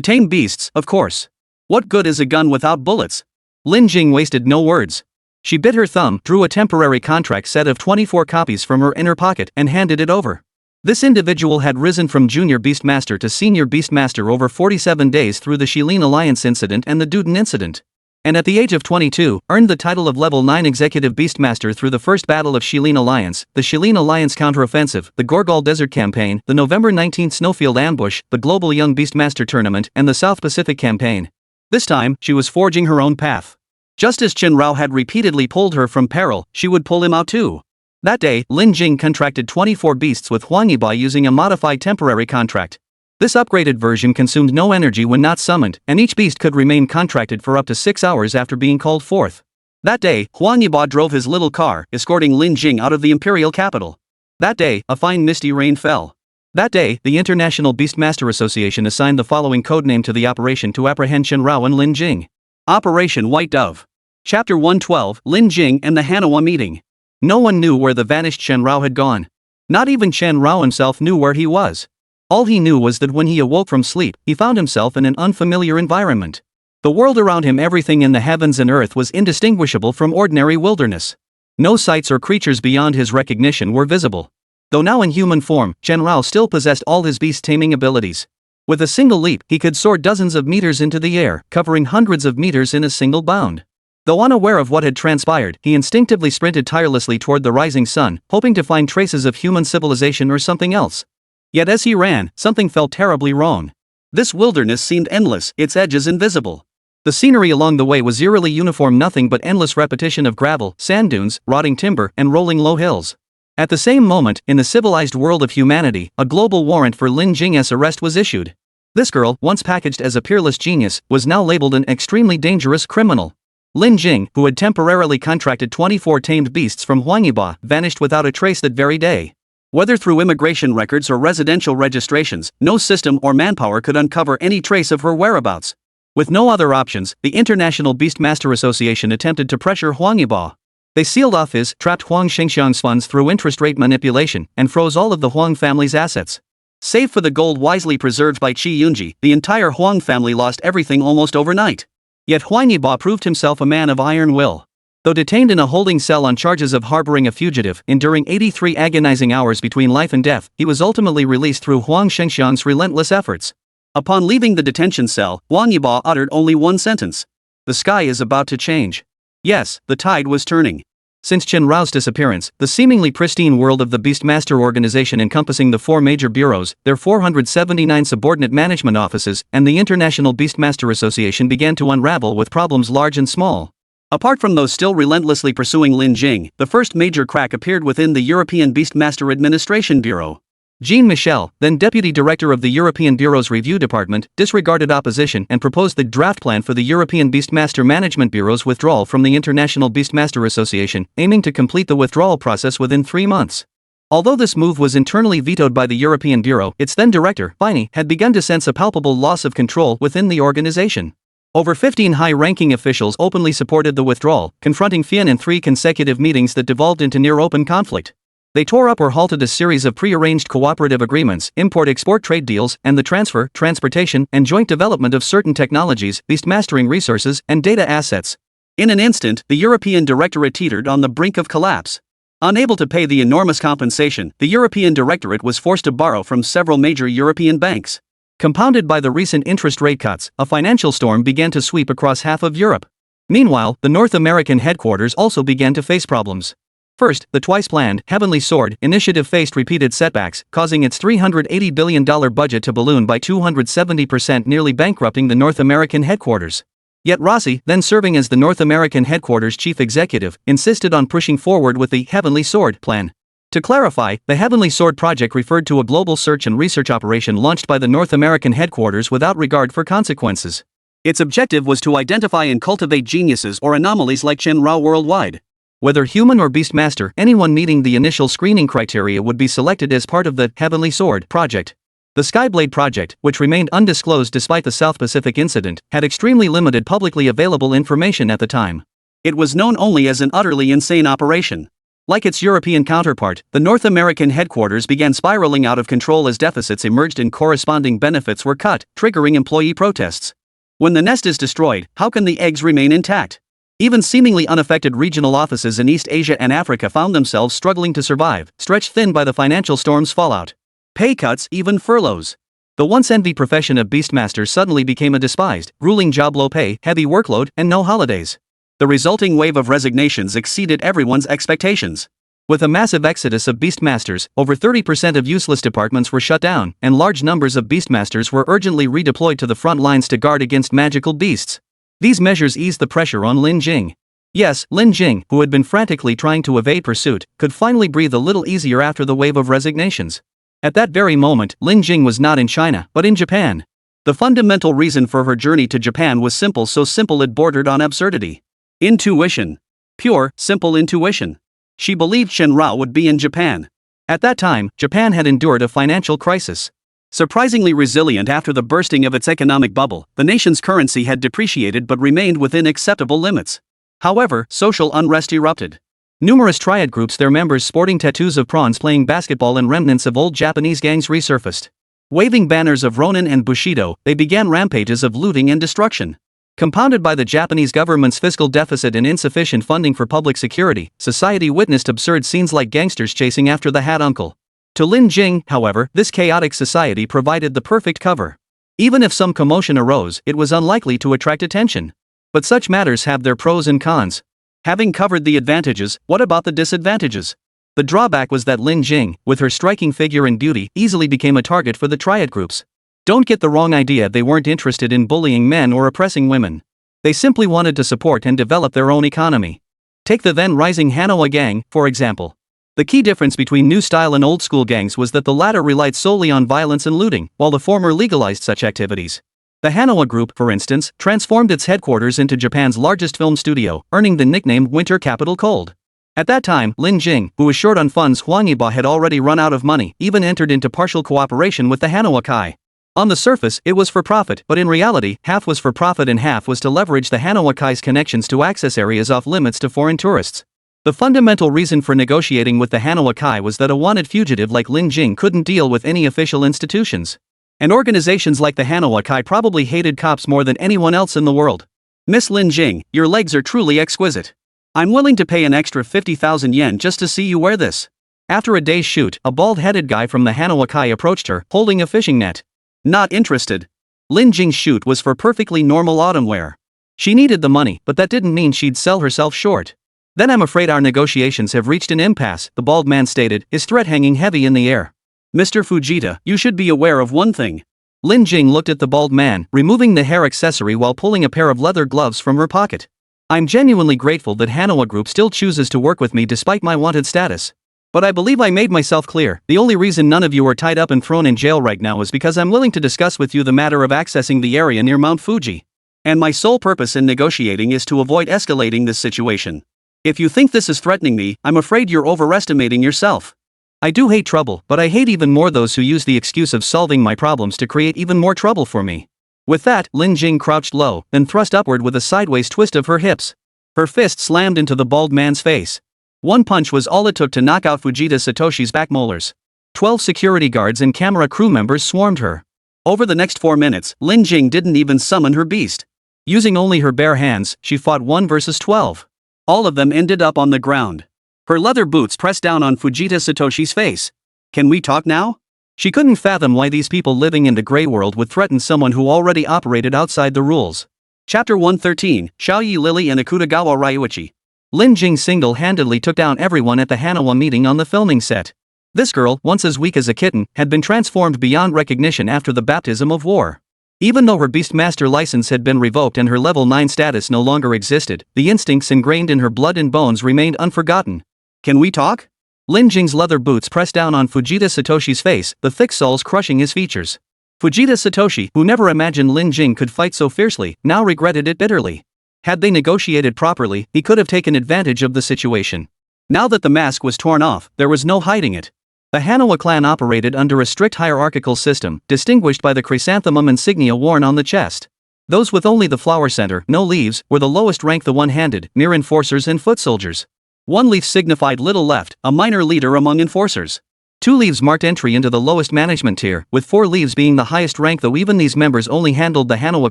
tame beasts, of course. What good is a gun without bullets? Lin Jing wasted no words. She bit her thumb, drew a temporary contract set of 24 copies from her inner pocket, and handed it over. This individual had risen from junior beastmaster to senior beastmaster over 47 days through the Shilin Alliance incident and the Duden incident. And at the age of 22, earned the title of Level 9 Executive Beastmaster through the First Battle of Shilin Alliance, the Shilin Alliance Counteroffensive, the Gorgal Desert Campaign, the November 19 Snowfield Ambush, the Global Young Beastmaster Tournament, and the South Pacific Campaign. This time, she was forging her own path. Just as Chen Rao had repeatedly pulled her from peril, she would pull him out too. That day, Lin Jing contracted 24 beasts with Huang Yiba using a modified temporary contract. This upgraded version consumed no energy when not summoned, and each beast could remain contracted for up to 6 hours after being called forth. That day, Huang Yiba drove his little car, escorting Lin Jing out of the imperial capital. That day, a fine misty rain fell. That day, the International Beastmaster Association assigned the following codename to the operation to apprehend Chen Rao and Lin Jing. Operation White Dove. Chapter 112, Lin Jing and the Manhwa meeting. No one knew where the vanished Chen Rao had gone. Not even Chen Rao himself knew where he was. All he knew was that when he awoke from sleep, he found himself in an unfamiliar environment. The world around him, everything in the heavens and earth, was indistinguishable from ordinary wilderness. No sights or creatures beyond his recognition were visible. Though now in human form, Chen Rao still possessed all his beast-taming abilities. With a single leap, he could soar dozens of meters into the air, covering hundreds of meters in a single bound. Though unaware of what had transpired, he instinctively sprinted tirelessly toward the rising sun, hoping to find traces of human civilization or something else. Yet as he ran, something felt terribly wrong. This wilderness seemed endless, its edges invisible. The scenery along the way was eerily uniform, nothing but endless repetition of gravel, sand dunes, rotting timber, and rolling low hills. At the same moment, in the civilized world of humanity, a global warrant for Lin Jing's arrest was issued. This girl, once packaged as a peerless genius, was now labeled an extremely dangerous criminal. Lin Jing, who had temporarily contracted 24 tamed beasts from Huang Yiba, vanished without a trace that very day. Whether through immigration records or residential registrations, no system or manpower could uncover any trace of her whereabouts. With no other options, the International Beastmaster Association attempted to pressure Huang Yiba. They sealed off his trapped Huang Xingxiang's funds through interest rate manipulation and froze all of the Huang family's assets. Save for the gold wisely preserved by Qi Yunji, the entire Huang family lost everything almost overnight. Yet Huang Yiba proved himself a man of iron will. Though detained in a holding cell on charges of harboring a fugitive, enduring 83 agonizing hours between life and death, he was ultimately released through Huang Xingxiang's relentless efforts. Upon leaving the detention cell, Huang Yiba uttered only one sentence. The sky is about to change. Yes, the tide was turning. Since Chen Rao's disappearance, the seemingly pristine world of the Beastmaster organization, encompassing the 4 major bureaus, their 479 subordinate management offices, and the International Beastmaster Association, began to unravel with problems large and small. Apart from those still relentlessly pursuing Lin Jing, the first major crack appeared within the European Beastmaster Administration Bureau. Jean-Michel, then deputy director of the European Bureau's review department, disregarded opposition and proposed the draft plan for the European Beastmaster Management Bureau's withdrawal from the International Beastmaster Association, aiming to complete the withdrawal process within 3 months. Although this move was internally vetoed by the European Bureau, its then director, Feine, had begun to sense a palpable loss of control within the organization. Over 15 high-ranking officials openly supported the withdrawal, confronting Fien in 3 consecutive meetings that devolved into near-open conflict. They tore up or halted a series of pre-arranged cooperative agreements, import-export trade deals, and the transfer, transportation, and joint development of certain technologies, beastmastering resources, and data assets. In an instant, the European Directorate teetered on the brink of collapse. Unable to pay the enormous compensation, the European Directorate was forced to borrow from several major European banks. Compounded by the recent interest rate cuts, a financial storm began to sweep across half of Europe. Meanwhile, the North American headquarters also began to face problems. First, the twice-planned Heavenly Sword initiative faced repeated setbacks, causing its $380 billion budget to balloon by 270%, nearly bankrupting the North American headquarters. Yet Rossi, then serving as the North American headquarters chief executive, insisted on pushing forward with the Heavenly Sword plan. To clarify, the Heavenly Sword project referred to a global search and research operation launched by the North American headquarters without regard for consequences. Its objective was to identify and cultivate geniuses or anomalies like Chen Rao worldwide. Whether human or beastmaster, anyone meeting the initial screening criteria would be selected as part of the Heavenly Sword project. The Skyblade project, which remained undisclosed despite the South Pacific incident, had extremely limited publicly available information at the time. It was known only as an utterly insane operation. Like its European counterpart, the North American headquarters began spiraling out of control as deficits emerged and corresponding benefits were cut, triggering employee protests. When the nest is destroyed, how can the eggs remain intact? Even seemingly unaffected regional offices in East Asia and Africa found themselves struggling to survive, stretched thin by the financial storm's fallout. Pay cuts, even furloughs. The once envied profession of beastmasters suddenly became a despised, grueling job, low pay, heavy workload, and no holidays. The resulting wave of resignations exceeded everyone's expectations. With a massive exodus of beastmasters, over 30% of useless departments were shut down, and large numbers of beastmasters were urgently redeployed to the front lines to guard against magical beasts. These measures eased the pressure on Lin Jing. Yes, Lin Jing, who had been frantically trying to evade pursuit, could finally breathe a little easier after the wave of resignations. At that very moment, Lin Jing was not in China, but in Japan. The fundamental reason for her journey to Japan was simple, so simple it bordered on absurdity. Intuition. Pure, simple intuition. She believed Shinra would be in Japan. At that time, Japan had endured a financial crisis. Surprisingly resilient after the bursting of its economic bubble, the nation's currency had depreciated but remained within acceptable limits. However, social unrest erupted. Numerous triad groups, their members sporting tattoos of prawns playing basketball and remnants of old Japanese gangs resurfaced. Waving banners of Ronin and Bushido, they began rampages of looting and destruction. Compounded by the Japanese government's fiscal deficit and insufficient funding for public security, society witnessed absurd scenes like gangsters chasing after the hat uncle. To Lin Jing, however, this chaotic society provided the perfect cover. Even if some commotion arose, it was unlikely to attract attention. But such matters have their pros and cons. Having covered the advantages, what about the disadvantages? The drawback was that Lin Jing, with her striking figure and beauty, easily became a target for the triad groups. Don't get the wrong idea, they weren't interested in bullying men or oppressing women. They simply wanted to support and develop their own economy. Take the then rising Manhwa gang, for example. The key difference between new style and old school gangs was that the latter relied solely on violence and looting, while the former legalized such activities. The Manhwa group, for instance, transformed its headquarters into Japan's largest film studio, earning the nickname Winter Capital Cold. At that time, Lin Jing, who was short on funds, Huang Yiba had already run out of money, even entered into partial cooperation with the Manhwa Kai. On the surface, it was for profit, but in reality, half was for profit and half was to leverage the Manhwa Kai's connections to access areas off limits to foreign tourists. The fundamental reason for negotiating with the Manhwa Kai was that a wanted fugitive like Lin Jing couldn't deal with any official institutions. And organizations like the Manhwa Kai probably hated cops more than anyone else in the world. Miss Lin Jing, your legs are truly exquisite. I'm willing to pay an extra 50,000 yen just to see you wear this. After a day's shoot, a bald-headed guy from the Manhwa Kai approached her, holding a fishing net. Not interested. Lin Jing's shoot was for perfectly normal autumn wear. She needed the money, but that didn't mean she'd sell herself short. Then I'm afraid our negotiations have reached an impasse, the bald man stated, his threat hanging heavy in the air. Mr. Fujita, you should be aware of one thing. Lin Jing looked at the bald man, removing the hair accessory while pulling a pair of leather gloves from her pocket. I'm genuinely grateful that Manhwa Group still chooses to work with me despite my wanted status. But I believe I made myself clear, the only reason none of you are tied up and thrown in jail right now is because I'm willing to discuss with you the matter of accessing the area near Mount Fuji. And my sole purpose in negotiating is to avoid escalating this situation. If you think this is threatening me, I'm afraid you're overestimating yourself. I do hate trouble, but I hate even more those who use the excuse of solving my problems to create even more trouble for me. With that, Lin Jing crouched low, then thrust upward with a sideways twist of her hips. Her fist slammed into the bald man's face. One punch was all it took to knock out Fujita Satoshi's back molars. 12 security guards and camera crew members swarmed her. Over the next 4 minutes, Lin Jing didn't even summon her beast. Using only her bare hands, she fought 1 versus 12. All of them ended up on the ground. Her leather boots pressed down on Fujita Satoshi's face. Can we talk now? She couldn't fathom why these people living in the gray world would threaten someone who already operated outside the rules. Chapter 113, Xiaoyi Lily and Akutagawa Ryuichi. Lin Jing single-handedly took down everyone at the Manhwa meeting on the filming set. This girl, once as weak as a kitten, had been transformed beyond recognition after the baptism of war. Even though her Beastmaster license had been revoked and her level 9 status no longer existed, the instincts ingrained in her blood and bones remained unforgotten. Can we talk? Lin Jing's leather boots pressed down on Fujita Satoshi's face, the thick soles crushing his features. Fujita Satoshi, who never imagined Lin Jing could fight so fiercely, now regretted it bitterly. Had they negotiated properly, he could have taken advantage of the situation. Now that the mask was torn off, there was no hiding it. The Manhwa clan operated under a strict hierarchical system, distinguished by the chrysanthemum insignia worn on the chest. Those with only the flower center, no leaves, were the lowest rank, the one-handed, mere enforcers and foot soldiers. 1 leaf signified little left, a minor leader among enforcers. 2 leaves marked entry into the lowest management tier, with 4 leaves being the highest rank, though even these members only handled the Manhwa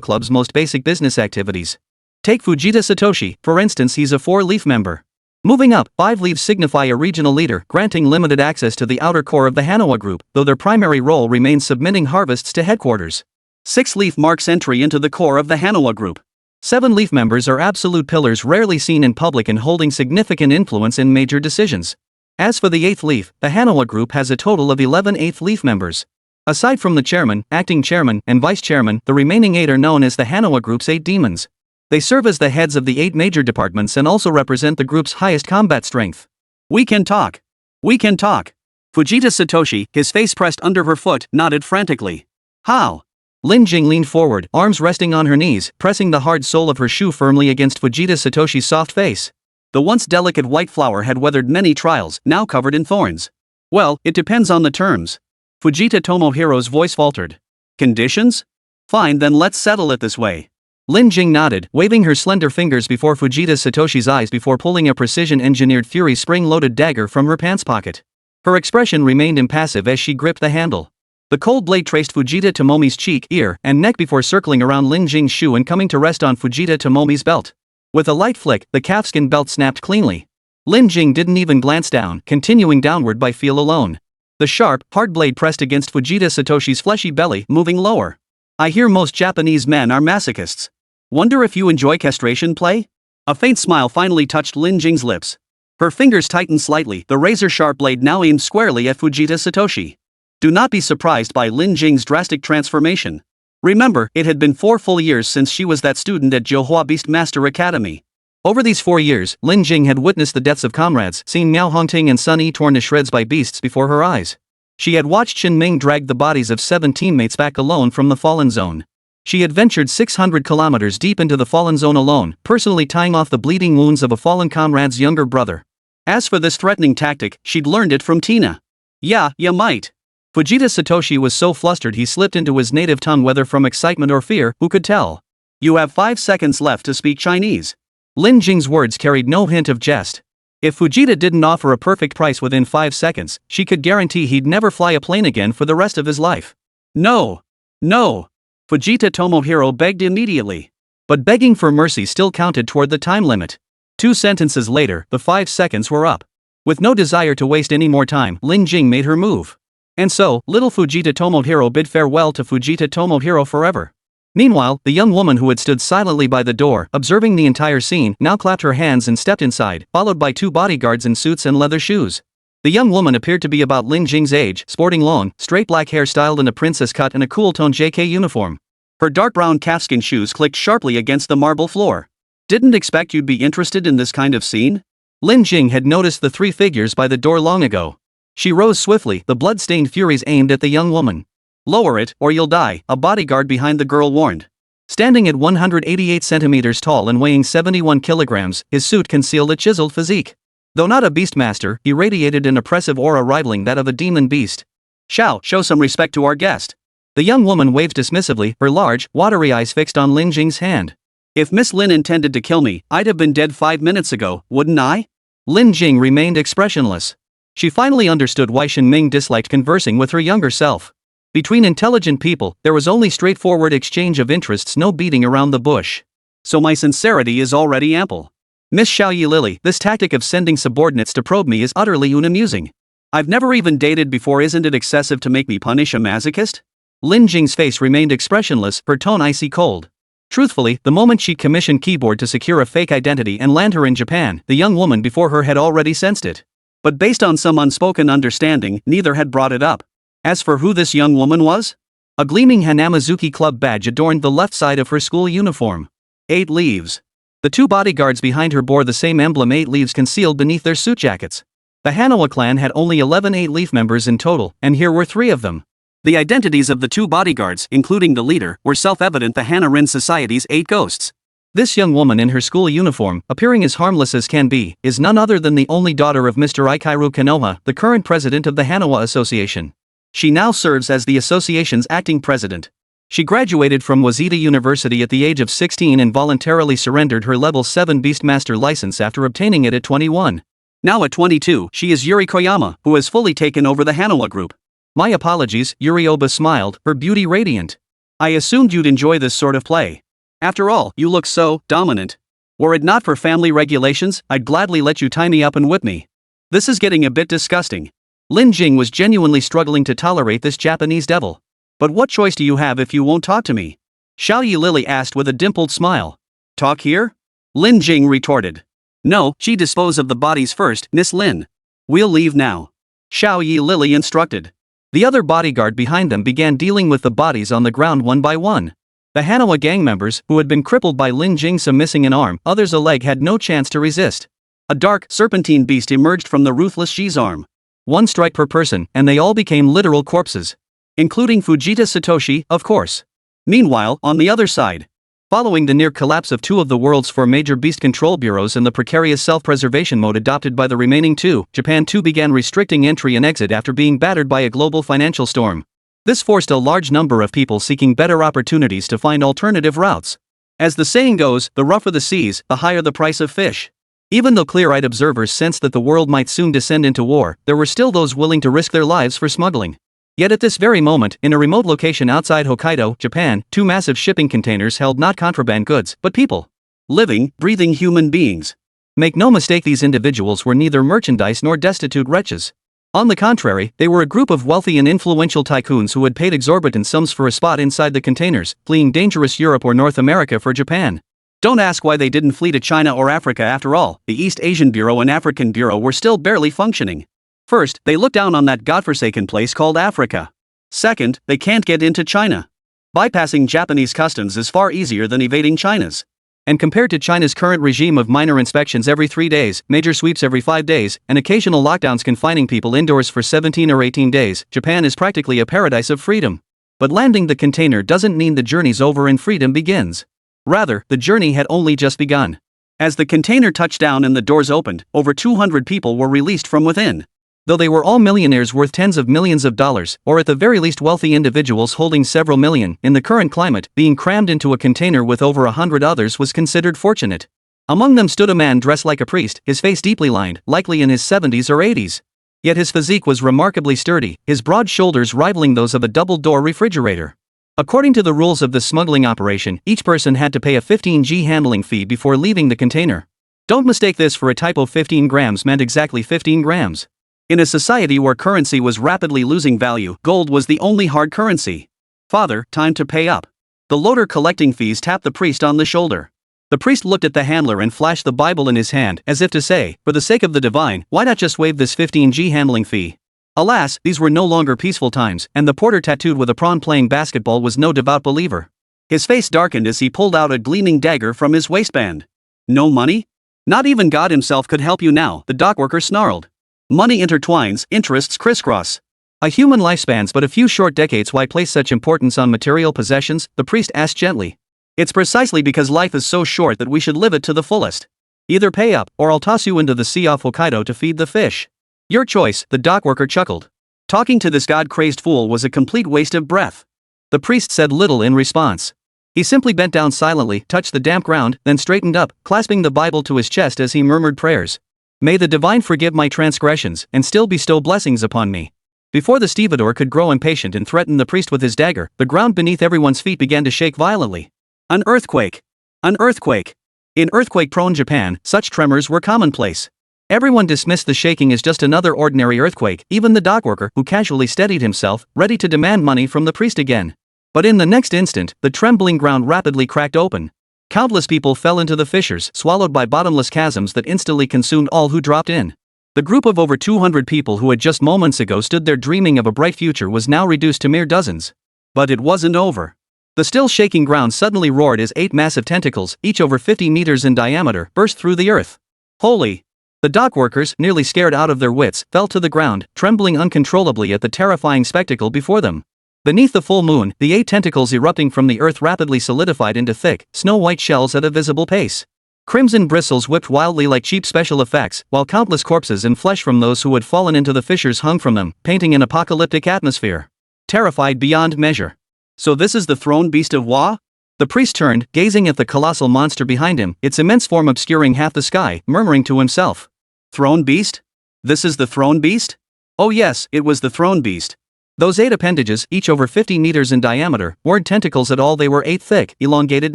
Club's most basic business activities. Take Fujita Satoshi, for instance, he's a 4-leaf member. Moving up, 5 leaves signify a regional leader, granting limited access to the outer core of the Manhwa group, though their primary role remains submitting harvests to headquarters. 6 leaf marks entry into the core of the Manhwa group. 7 leaf members are absolute pillars, rarely seen in public and holding significant influence in major decisions. As for the 8th leaf, the Manhwa group has a total of 11 8th leaf members. Aside from the chairman, acting chairman, and vice chairman, the remaining 8 are known as the Manhwa group's 8 demons. They serve as the heads of the 8 major departments and also represent the group's highest combat strength. We can talk. We can talk. Fujita Satoshi, his face pressed under her foot, nodded frantically. How? Lin Jing leaned forward, arms resting on her knees, pressing the hard sole of her shoe firmly against Fujita Satoshi's soft face. The once delicate white flower had weathered many trials, now covered in thorns. Well, it depends on the terms. Fujita Tomohiro's voice faltered. Conditions? Fine, then let's settle it this way. Lin Jing nodded, waving her slender fingers before Fujita Satoshi's eyes before pulling a precision-engineered Fury spring-loaded dagger from her pants pocket. Her expression remained impassive as she gripped the handle. The cold blade traced Fujita Tomomi's cheek, ear, and neck before circling around Lin Jing's shoe and coming to rest on Fujita Tomomi's belt. With a light flick, the calfskin belt snapped cleanly. Lin Jing didn't even glance down, continuing downward by feel alone. The sharp, hard blade pressed against Fujita Satoshi's fleshy belly, moving lower. I hear most Japanese men are masochists. Wonder if you enjoy castration play? A faint smile finally touched Lin Jing's lips. Her fingers tightened slightly, the razor-sharp blade now aimed squarely at Fujita Satoshi. Do not be surprised by Lin Jing's drastic transformation. Remember, it had been 4 full years since she was that student at Johua Beastmaster Academy. Over these 4 years, Lin Jing had witnessed the deaths of comrades, seen Miao Hongting and Sun Yi torn to shreds by beasts before her eyes. She had watched Shin Ming drag the bodies of 7 teammates back alone from the Fallen Zone. She had ventured 600 kilometers deep into the Fallen Zone alone, personally tying off the bleeding wounds of a fallen comrade's younger brother. As for this threatening tactic, she'd learned it from Tina. Yeah, you might. Fujita Satoshi was so flustered he slipped into his native tongue, whether from excitement or fear, who could tell? You have 5 seconds left to speak Chinese. Lin Jing's words carried no hint of jest. If Fujita didn't offer a perfect price within 5 seconds, she could guarantee he'd never fly a plane again for the rest of his life. No. No. Fujita Tomohiro begged immediately. But begging for mercy still counted toward the time limit. 2 sentences later, the 5 seconds were up. With no desire to waste any more time, Lin Jing made her move. And so, little Fujita Tomohiro bid farewell to Fujita Tomohiro forever. Meanwhile, the young woman who had stood silently by the door, observing the entire scene, now clapped her hands and stepped inside, followed by 2 bodyguards in suits and leather shoes. The young woman appeared to be about Lin Jing's age, sporting long, straight black hair styled in a princess cut and a cool-toned JK uniform. Her dark brown calfskin shoes clicked sharply against the marble floor. Didn't expect you'd be interested in this kind of scene? Lin Jing had noticed the 3 figures by the door long ago. She rose swiftly, the blood-stained furies aimed at the young woman. Lower it, or you'll die, a bodyguard behind the girl warned. Standing at 188 centimeters tall and weighing 71 kilograms, his suit concealed a chiseled physique. Though not a beastmaster, he radiated an oppressive aura rivaling that of a demon beast. Shall show some respect to our guest. The young woman waved dismissively, her large, watery eyes fixed on Lin Jing's hand. If Miss Lin intended to kill me, I'd have been dead 5 minutes ago, wouldn't I? Lin Jing remained expressionless. She finally understood why Shin Ming disliked conversing with her younger self. Between intelligent people, there was only straightforward exchange of interests, no beating around the bush. So my sincerity is already ample. Miss Xiaoyi Lily, this tactic of sending subordinates to probe me is utterly unamusing. I've never even dated before, isn't it excessive to make me punish a masochist? Lin Jing's face remained expressionless, her tone icy cold. Truthfully, the moment she commissioned Keyboard to secure a fake identity and land her in Japan, the young woman before her had already sensed it. But based on some unspoken understanding, neither had brought it up. As for who this young woman was? A gleaming Hanamazuki Club badge adorned the left side of her school uniform. 8 leaves. The 2 bodyguards behind her bore the same emblem, 8 leaves concealed beneath their suit jackets. The Hanawa clan had only 11 8-leaf members in total, and here were 3 of them. The identities of the 2 bodyguards, including the leader, were self-evident: the Hana-Rin Society's 8 ghosts. This young woman in her school uniform, appearing as harmless as can be, is none other than the only daughter of Mr. Ikairu Konoha, the current president of the Hanawa Association. She now serves as the association's acting president. She graduated from Waseda University at the age of 16 and voluntarily surrendered her level 7 Beastmaster license after obtaining it at 21. Now at 22, she is Yuri Koyama, who has fully taken over the Hanawa group. My apologies, Yurioba smiled, her beauty radiant. I assumed you'd enjoy this sort of play. After all, you look so dominant. Were it not for family regulations, I'd gladly let you tie me up and whip me. This is getting a bit disgusting. Lin Jing was genuinely struggling to tolerate this Japanese devil. But what choice do you have if you won't talk to me? Xiaoyi Lily asked with a dimpled smile. Talk here? Lin Jing retorted. No, she dispose of the bodies first, Miss Lin. We'll leave now. Xiaoyi Lily instructed. The other bodyguard behind them began dealing with the bodies on the ground one by one. The Hanawa gang members, who had been crippled by Lin Jing, some missing an arm, others a leg, had no chance to resist. A dark, serpentine beast emerged from the ruthless Shi's arm. 1 strike per person, and they all became literal corpses. Including Fujita Satoshi, of course. Meanwhile, on the other side, Following the near collapse of two of the world's four major beast control bureaus and the precarious self-preservation mode adopted by the remaining two, Japan too began restricting entry and exit after being battered by a global financial storm. This forced a large number of people seeking better opportunities to find alternative routes. As the saying goes, the rougher the seas, the higher the price of fish. Even though clear-eyed observers sensed that the world might soon descend into war, there were still those willing to risk their lives for smuggling. Yet at this very moment, in a remote location outside Hokkaido, Japan, two massive shipping containers held not contraband goods, but people. Living, breathing human beings. Make no mistake, these individuals were neither merchandise nor destitute wretches. On the contrary, they were a group of wealthy and influential tycoons who had paid exorbitant sums for a spot inside the containers, fleeing dangerous Europe or North America for Japan. Don't ask why they didn't flee to China or Africa. After all, the East Asian Bureau and African Bureau were still barely functioning. First, they look down on that godforsaken place called Africa. Second, they can't get into China. Bypassing Japanese customs is far easier than evading China's. And compared to China's current regime of minor inspections every 3 days, major sweeps every 5 days, and occasional lockdowns confining people indoors for 17 or 18 days, Japan is practically a paradise of freedom. But landing the container doesn't mean the journey's over and freedom begins. Rather, the journey had only just begun. As the container touched down and the doors opened, over 200 people were released from within. Though they were all millionaires worth tens of millions of dollars, or at the very least wealthy individuals holding several million, in the current climate, being crammed into a container with over 100 others was considered fortunate. Among them stood a man dressed like a priest, his face deeply lined, likely in his 70s or 80s. Yet his physique was remarkably sturdy, his broad shoulders rivaling those of a double-door refrigerator. According to the rules of this smuggling operation, each person had to pay a 15G handling fee before leaving the container. Don't mistake this for a typo. 15 grams meant exactly 15 grams. In a society where currency was rapidly losing value, gold was the only hard currency. Father, time to pay up. The loader collecting fees tapped the priest on the shoulder. The priest looked at the handler and flashed the Bible in his hand, as if to say, for the sake of the divine, why not just waive this 15G handling fee? Alas, these were no longer peaceful times, and the porter tattooed with a prawn playing basketball was no devout believer. His face darkened as he pulled out a gleaming dagger from his waistband. No money? Not even God himself could help you now, the dockworker snarled. Money intertwines, interests crisscross. A human lifespan's but a few short decades. Why place such importance on material possessions? The priest asked gently. It's precisely because life is so short that we should live it to the fullest. Either pay up, or I'll toss you into the sea off Hokkaido to feed the fish. Your choice, the dockworker chuckled. Talking to this god-crazed fool was a complete waste of breath. The priest said little in response. He simply bent down silently, touched the damp ground, then straightened up, clasping the Bible to his chest as he murmured prayers. May the divine forgive my transgressions, and still bestow blessings upon me. Before the stevedore could grow impatient and threaten the priest with his dagger, the ground beneath everyone's feet began to shake violently. An earthquake! An earthquake! In earthquake-prone Japan, such tremors were commonplace. Everyone dismissed the shaking as just another ordinary earthquake, even the dockworker, who casually steadied himself, ready to demand money from the priest again. But in the next instant, the trembling ground rapidly cracked open. Countless people fell into the fissures, swallowed by bottomless chasms that instantly consumed all who dropped in. The group of over 200 people who had just moments ago stood there dreaming of a bright future was now reduced to mere dozens. But it wasn't over. The still shaking ground suddenly roared as 8 massive tentacles, each over 50 meters in diameter, burst through the earth. Holy! The dockworkers, nearly scared out of their wits, fell to the ground, trembling uncontrollably at the terrifying spectacle before them. Beneath the full moon, the 8 tentacles erupting from the earth rapidly solidified into thick, snow-white shells at a visible pace. Crimson bristles whipped wildly like cheap special effects, while countless corpses and flesh from those who had fallen into the fissures hung from them, painting an apocalyptic atmosphere. Terrified beyond measure. So this is the throne beast of Wa? The priest turned, gazing at the colossal monster behind him, its immense form obscuring half the sky, murmuring to himself. Throne beast? This is the throne beast? Oh yes, it was the throne beast. Those 8 appendages, each over 50 meters in diameter, weren't tentacles at all. They were 8 thick, elongated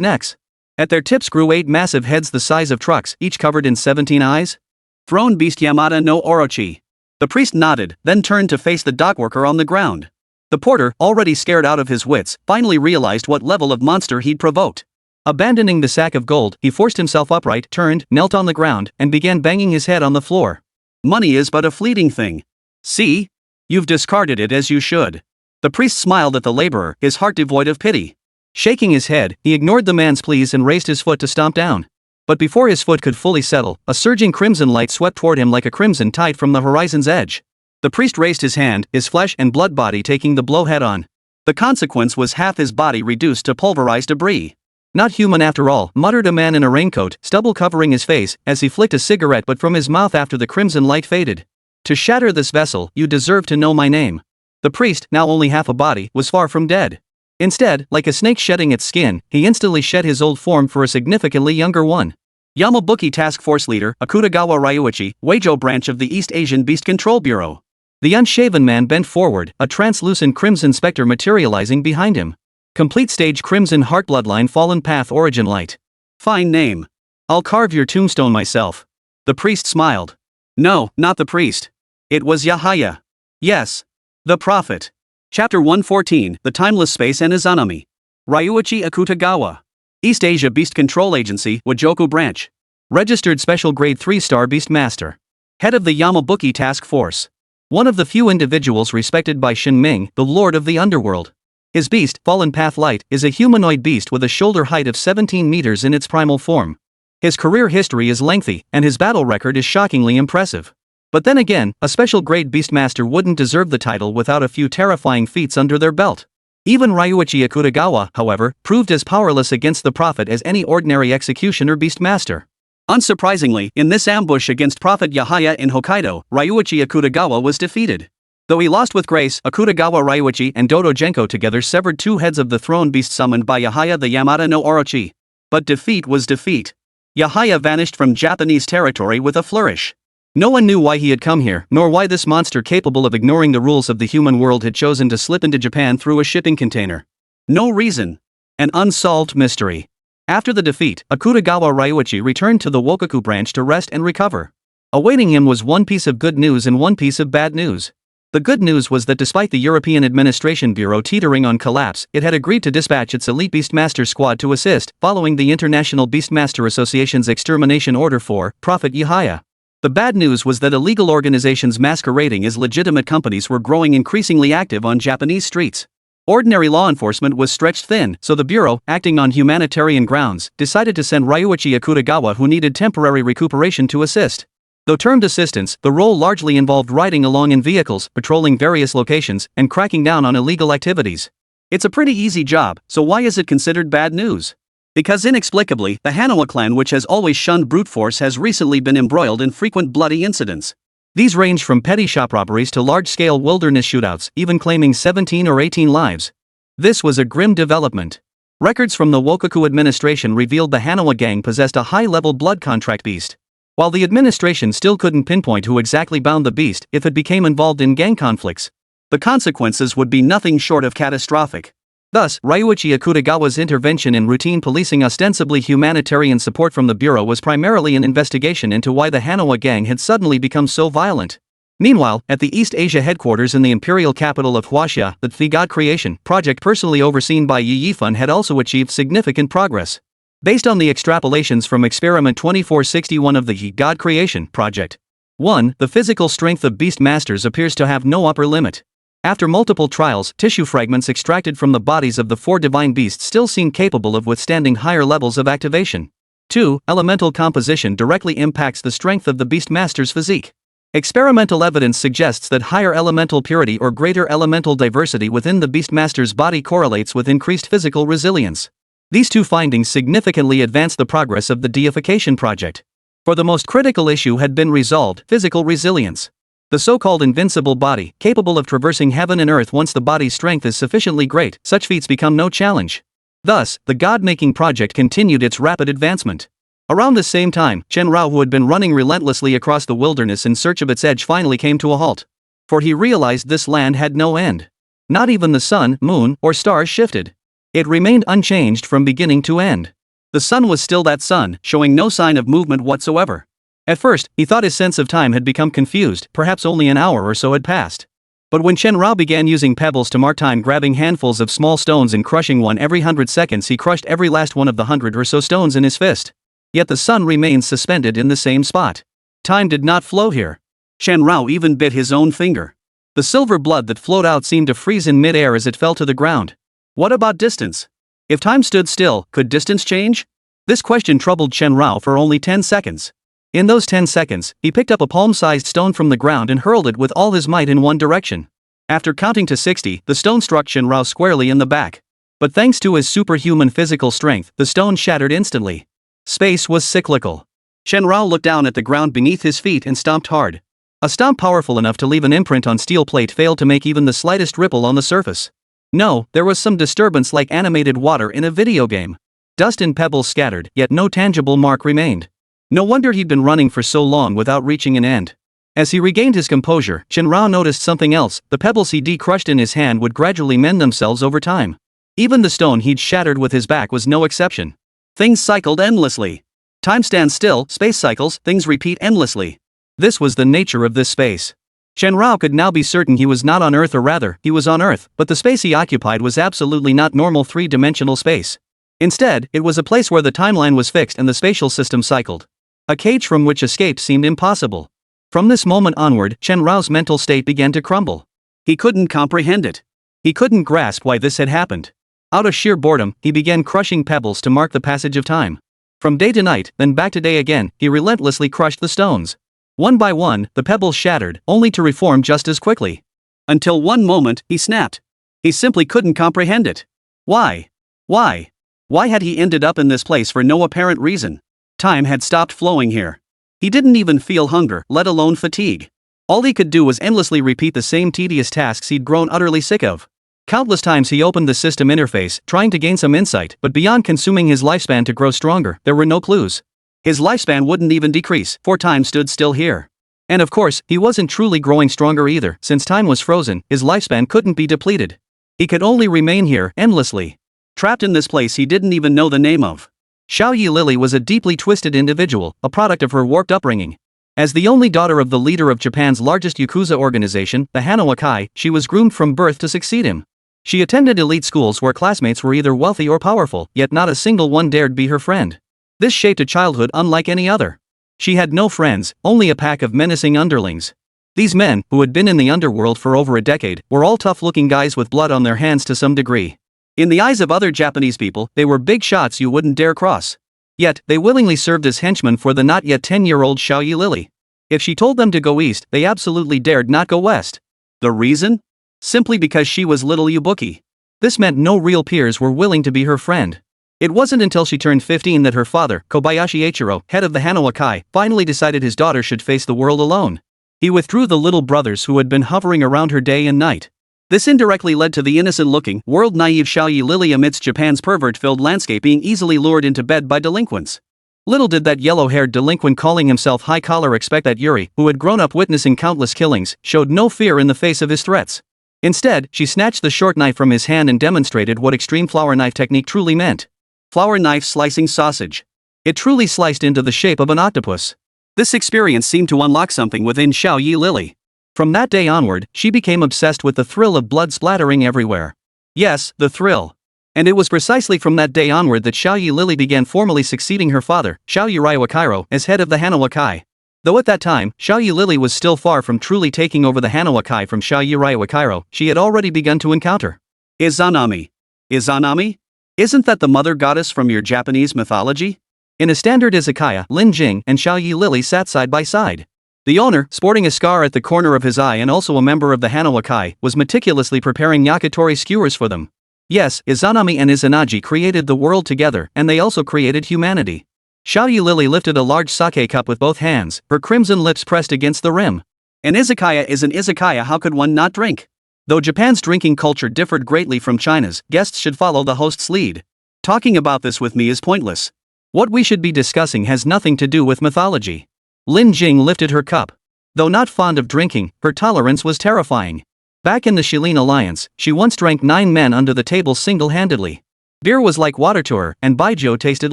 necks. At their tips grew 8 massive heads the size of trucks, each covered in 17 eyes. Throne beast Yamada no Orochi. The priest nodded, then turned to face the dockworker on the ground. The porter, already scared out of his wits, finally realized what level of monster he'd provoked. Abandoning the sack of gold, he forced himself upright, turned, knelt on the ground, and began banging his head on the floor. Money is but a fleeting thing. See? You've discarded it as you should. The priest smiled at the laborer, his heart devoid of pity. Shaking his head, he ignored the man's pleas and raised his foot to stomp down. But before his foot could fully settle, a surging crimson light swept toward him like a crimson tide from the horizon's edge. The priest raised his hand, his flesh and blood body taking the blow head on. The consequence was half his body reduced to pulverized debris. Not human after all, muttered a man in a raincoat, stubble covering his face, as he flicked a cigarette but from his mouth after the crimson light faded. To shatter this vessel, you deserve to know my name. The priest, now only half a body, was far from dead. Instead, like a snake shedding its skin, he instantly shed his old form for a significantly younger one. Yamabuki Task Force Leader, Akutagawa Ryuichi, Weijo branch of the East Asian Beast Control Bureau. The unshaven man bent forward, a translucent crimson specter materializing behind him. Complete stage crimson heart bloodline fallen path origin light. Fine name. I'll carve your tombstone myself. The priest smiled. No, not the priest. It was Yahaya. Yes. The prophet. Chapter 114, The Timeless Space and Izanami. Ryuichi Akutagawa. East Asia Beast Control Agency, Wajoku Branch. Registered Special Grade 3-star Beast Master. Head of the Yamabuki Task Force. One of the few individuals respected by Shin Ming, the Lord of the Underworld. His beast, Fallen Path Light, is a humanoid beast with a shoulder height of 17 meters in its primal form. His career history is lengthy, and his battle record is shockingly impressive. But then again, a special grade Beastmaster wouldn't deserve the title without a few terrifying feats under their belt. Even Ryuichi Akutagawa, however, proved as powerless against the Prophet as any ordinary executioner Beastmaster. Unsurprisingly, in this ambush against Prophet Yahaya in Hokkaido, Ryuichi Akutagawa was defeated. Though he lost with grace, Akutagawa Ryuichi and Dodo Genko together severed two heads of the throne beast summoned by Yahaya the Yamada no Orochi. But defeat was defeat. Yahaya vanished from Japanese territory with a flourish. No one knew why he had come here, nor why this monster capable of ignoring the rules of the human world had chosen to slip into Japan through a shipping container. No reason. An unsolved mystery. After the defeat, Akutagawa Ryuichi returned to the Wokoku branch to rest and recover. Awaiting him was one piece of good news and one piece of bad news. The good news was that despite the European Administration Bureau teetering on collapse, it had agreed to dispatch its elite Beastmaster squad to assist, following the International Beastmaster Association's extermination order for Prophet Yahaya. The bad news was that illegal organizations masquerading as legitimate companies were growing increasingly active on Japanese streets. Ordinary law enforcement was stretched thin, so the Bureau, acting on humanitarian grounds, decided to send Ryuichi Akutagawa, who needed temporary recuperation, to assist. Though termed assistance, the role largely involved riding along in vehicles, patrolling various locations, and cracking down on illegal activities. It's a pretty easy job, so why is it considered bad news? Because inexplicably, the Hanawa clan, which has always shunned brute force, has recently been embroiled in frequent bloody incidents. These range from petty shop robberies to large-scale wilderness shootouts, even claiming 17 or 18 lives. This was a grim development. Records from the Wokoku administration revealed the Hanawa gang possessed a high-level blood contract beast. While the administration still couldn't pinpoint who exactly bound the beast if it became involved in gang conflicts, the consequences would be nothing short of catastrophic. Thus, Ryuichi Akutagawa's intervention in routine policing, ostensibly humanitarian support from the Bureau, was primarily an investigation into why the Hanawa gang had suddenly become so violent. Meanwhile, at the East Asia headquarters in the imperial capital of Huaxia, the The God Creation project, personally overseen by Yi Yifun, had also achieved significant progress. Based on the extrapolations from Experiment 2461 of the God Creation project, 1. The physical strength of Beast Masters appears to have no upper limit. After multiple trials, tissue fragments extracted from the bodies of the 4 divine beasts still seem capable of withstanding higher levels of activation. 2. Elemental composition directly impacts the strength of the Beast Master's physique. Experimental evidence suggests that higher elemental purity or greater elemental diversity within the Beast Master's body correlates with increased physical resilience. These two findings significantly advance the progress of the deification project. For the most critical issue had been resolved: physical resilience. The so-called invincible body, capable of traversing heaven and earth once the body's strength is sufficiently great, such feats become no challenge. Thus, the God-making project continued its rapid advancement. Around the same time, Chen Rao, who had been running relentlessly across the wilderness in search of its edge, finally came to a halt. For he realized this land had no end. Not even the sun, moon, or stars shifted. It remained unchanged from beginning to end. The sun was still that sun, showing no sign of movement whatsoever. At first, he thought his sense of time had become confused, perhaps only an hour or so had passed. But when Chen Rao began using pebbles to mark time, grabbing handfuls of small stones and crushing one every 100 seconds, he crushed every last one of the 100 or so stones in his fist. Yet the sun remained suspended in the same spot. Time did not flow here. Chen Rao even bit his own finger. The silver blood that flowed out seemed to freeze in mid-air as it fell to the ground. What about distance? If time stood still, could distance change? This question troubled Chen Rao for only 10 seconds. In those 10 seconds, he picked up a palm-sized stone from the ground and hurled it with all his might in one direction. After counting to 60, the stone struck Chen Rao squarely in the back. But thanks to his superhuman physical strength, the stone shattered instantly. Space was cyclical. Shenrao looked down at the ground beneath his feet and stomped hard. A stomp powerful enough to leave an imprint on steel plate failed to make even the slightest ripple on the surface. No, there was some disturbance like animated water in a video game. Dust and pebbles scattered, yet no tangible mark remained. No wonder he'd been running for so long without reaching an end. As he regained his composure, Shenrao noticed something else. The pebbles he'd crushed in his hand would gradually mend themselves over time. Even the stone he'd shattered with his back was no exception. Things cycled endlessly. Time stands still, space cycles, things repeat endlessly. This was the nature of this space. Shenrao could now be certain he was not on Earth, or rather, he was on Earth, but the space he occupied was absolutely not normal three-dimensional space. Instead, it was a place where the timeline was fixed and the spatial system cycled. A cage from which escape seemed impossible. From this moment onward, Shenrao's mental state began to crumble. He couldn't comprehend it. He couldn't grasp why this had happened. Out of sheer boredom, he began crushing pebbles to mark the passage of time. From day to night, then back to day again, he relentlessly crushed the stones. One by one, the pebbles shattered, only to reform just as quickly. Until one moment, he snapped. He simply couldn't comprehend it. Why? Why? Why had he ended up in this place for no apparent reason? Time had stopped flowing here. He didn't even feel hunger, let alone fatigue. All he could do was endlessly repeat the same tedious tasks he'd grown utterly sick of. Countless times he opened the system interface, trying to gain some insight, but beyond consuming his lifespan to grow stronger, there were no clues. His lifespan wouldn't even decrease, for time stood still here. And of course, he wasn't truly growing stronger either. Since time was frozen, his lifespan couldn't be depleted. He could only remain here, endlessly. Trapped in this place he didn't even know the name of. Xiaoyi Lily was a deeply twisted individual, a product of her warped upbringing. As the only daughter of the leader of Japan's largest Yakuza organization, the Manhwa, she was groomed from birth to succeed him. She attended elite schools where classmates were either wealthy or powerful, yet not a single one dared be her friend. This shaped a childhood unlike any other. She had no friends, only a pack of menacing underlings. These men, who had been in the underworld for over a decade, were all tough-looking guys with blood on their hands to some degree. In the eyes of other Japanese people, they were big shots you wouldn't dare cross. Yet, they willingly served as henchmen for the not yet 10-year-old Xiaoyi Lily. If she told them to go east, they absolutely dared not go west. The reason? Simply because she was little Yubuki. This meant no real peers were willing to be her friend. It wasn't until she turned 15 that her father, Kobayashi Eiichiro, head of the Manhwa, finally decided his daughter should face the world alone. He withdrew the little brothers who had been hovering around her day and night. This indirectly led to the innocent-looking, world-naive Xiaoyi Lily amidst Japan's pervert-filled landscape being easily lured into bed by delinquents. Little did that yellow-haired delinquent calling himself High Collar expect that Yuri, who had grown up witnessing countless killings, showed no fear in the face of his threats. Instead, she snatched the short knife from his hand and demonstrated what extreme flower knife technique truly meant. Flower knife slicing sausage. It truly sliced into the shape of an octopus. This experience seemed to unlock something within Xiaoyi Lily. From that day onward, she became obsessed with the thrill of blood splattering everywhere. Yes, the thrill. And it was precisely from that day onward that Xiaoyi Lily began formally succeeding her father, Xiaoyi Wakiro, as head of the Manhwa. Though at that time, Xiaoyi Lily was still far from truly taking over the Manhwa from Xiaoyi Wakiro, she had already begun to encounter Izanami. Izanami? Isn't that the mother goddess from your Japanese mythology? In a standard izakaya, Lin Jing and Xiaoyi Lily sat side by side. The owner, sporting a scar at the corner of his eye and also a member of the Manhwa, was meticulously preparing yakitori skewers for them. Yes, Izanami and Izanagi created the world together, and they also created humanity. Xiaoyi Lily lifted a large sake cup with both hands, her crimson lips pressed against the rim. An izakaya is an izakaya, how could one not drink? Though Japan's drinking culture differed greatly from China's, guests should follow the host's lead. Talking about this with me is pointless. What we should be discussing has nothing to do with mythology. Lin Jing lifted her cup. Though not fond of drinking, her tolerance was terrifying. Back in the Shilin Alliance, she once drank 9 men under the table single-handedly. Beer was like water to her, and baijiu tasted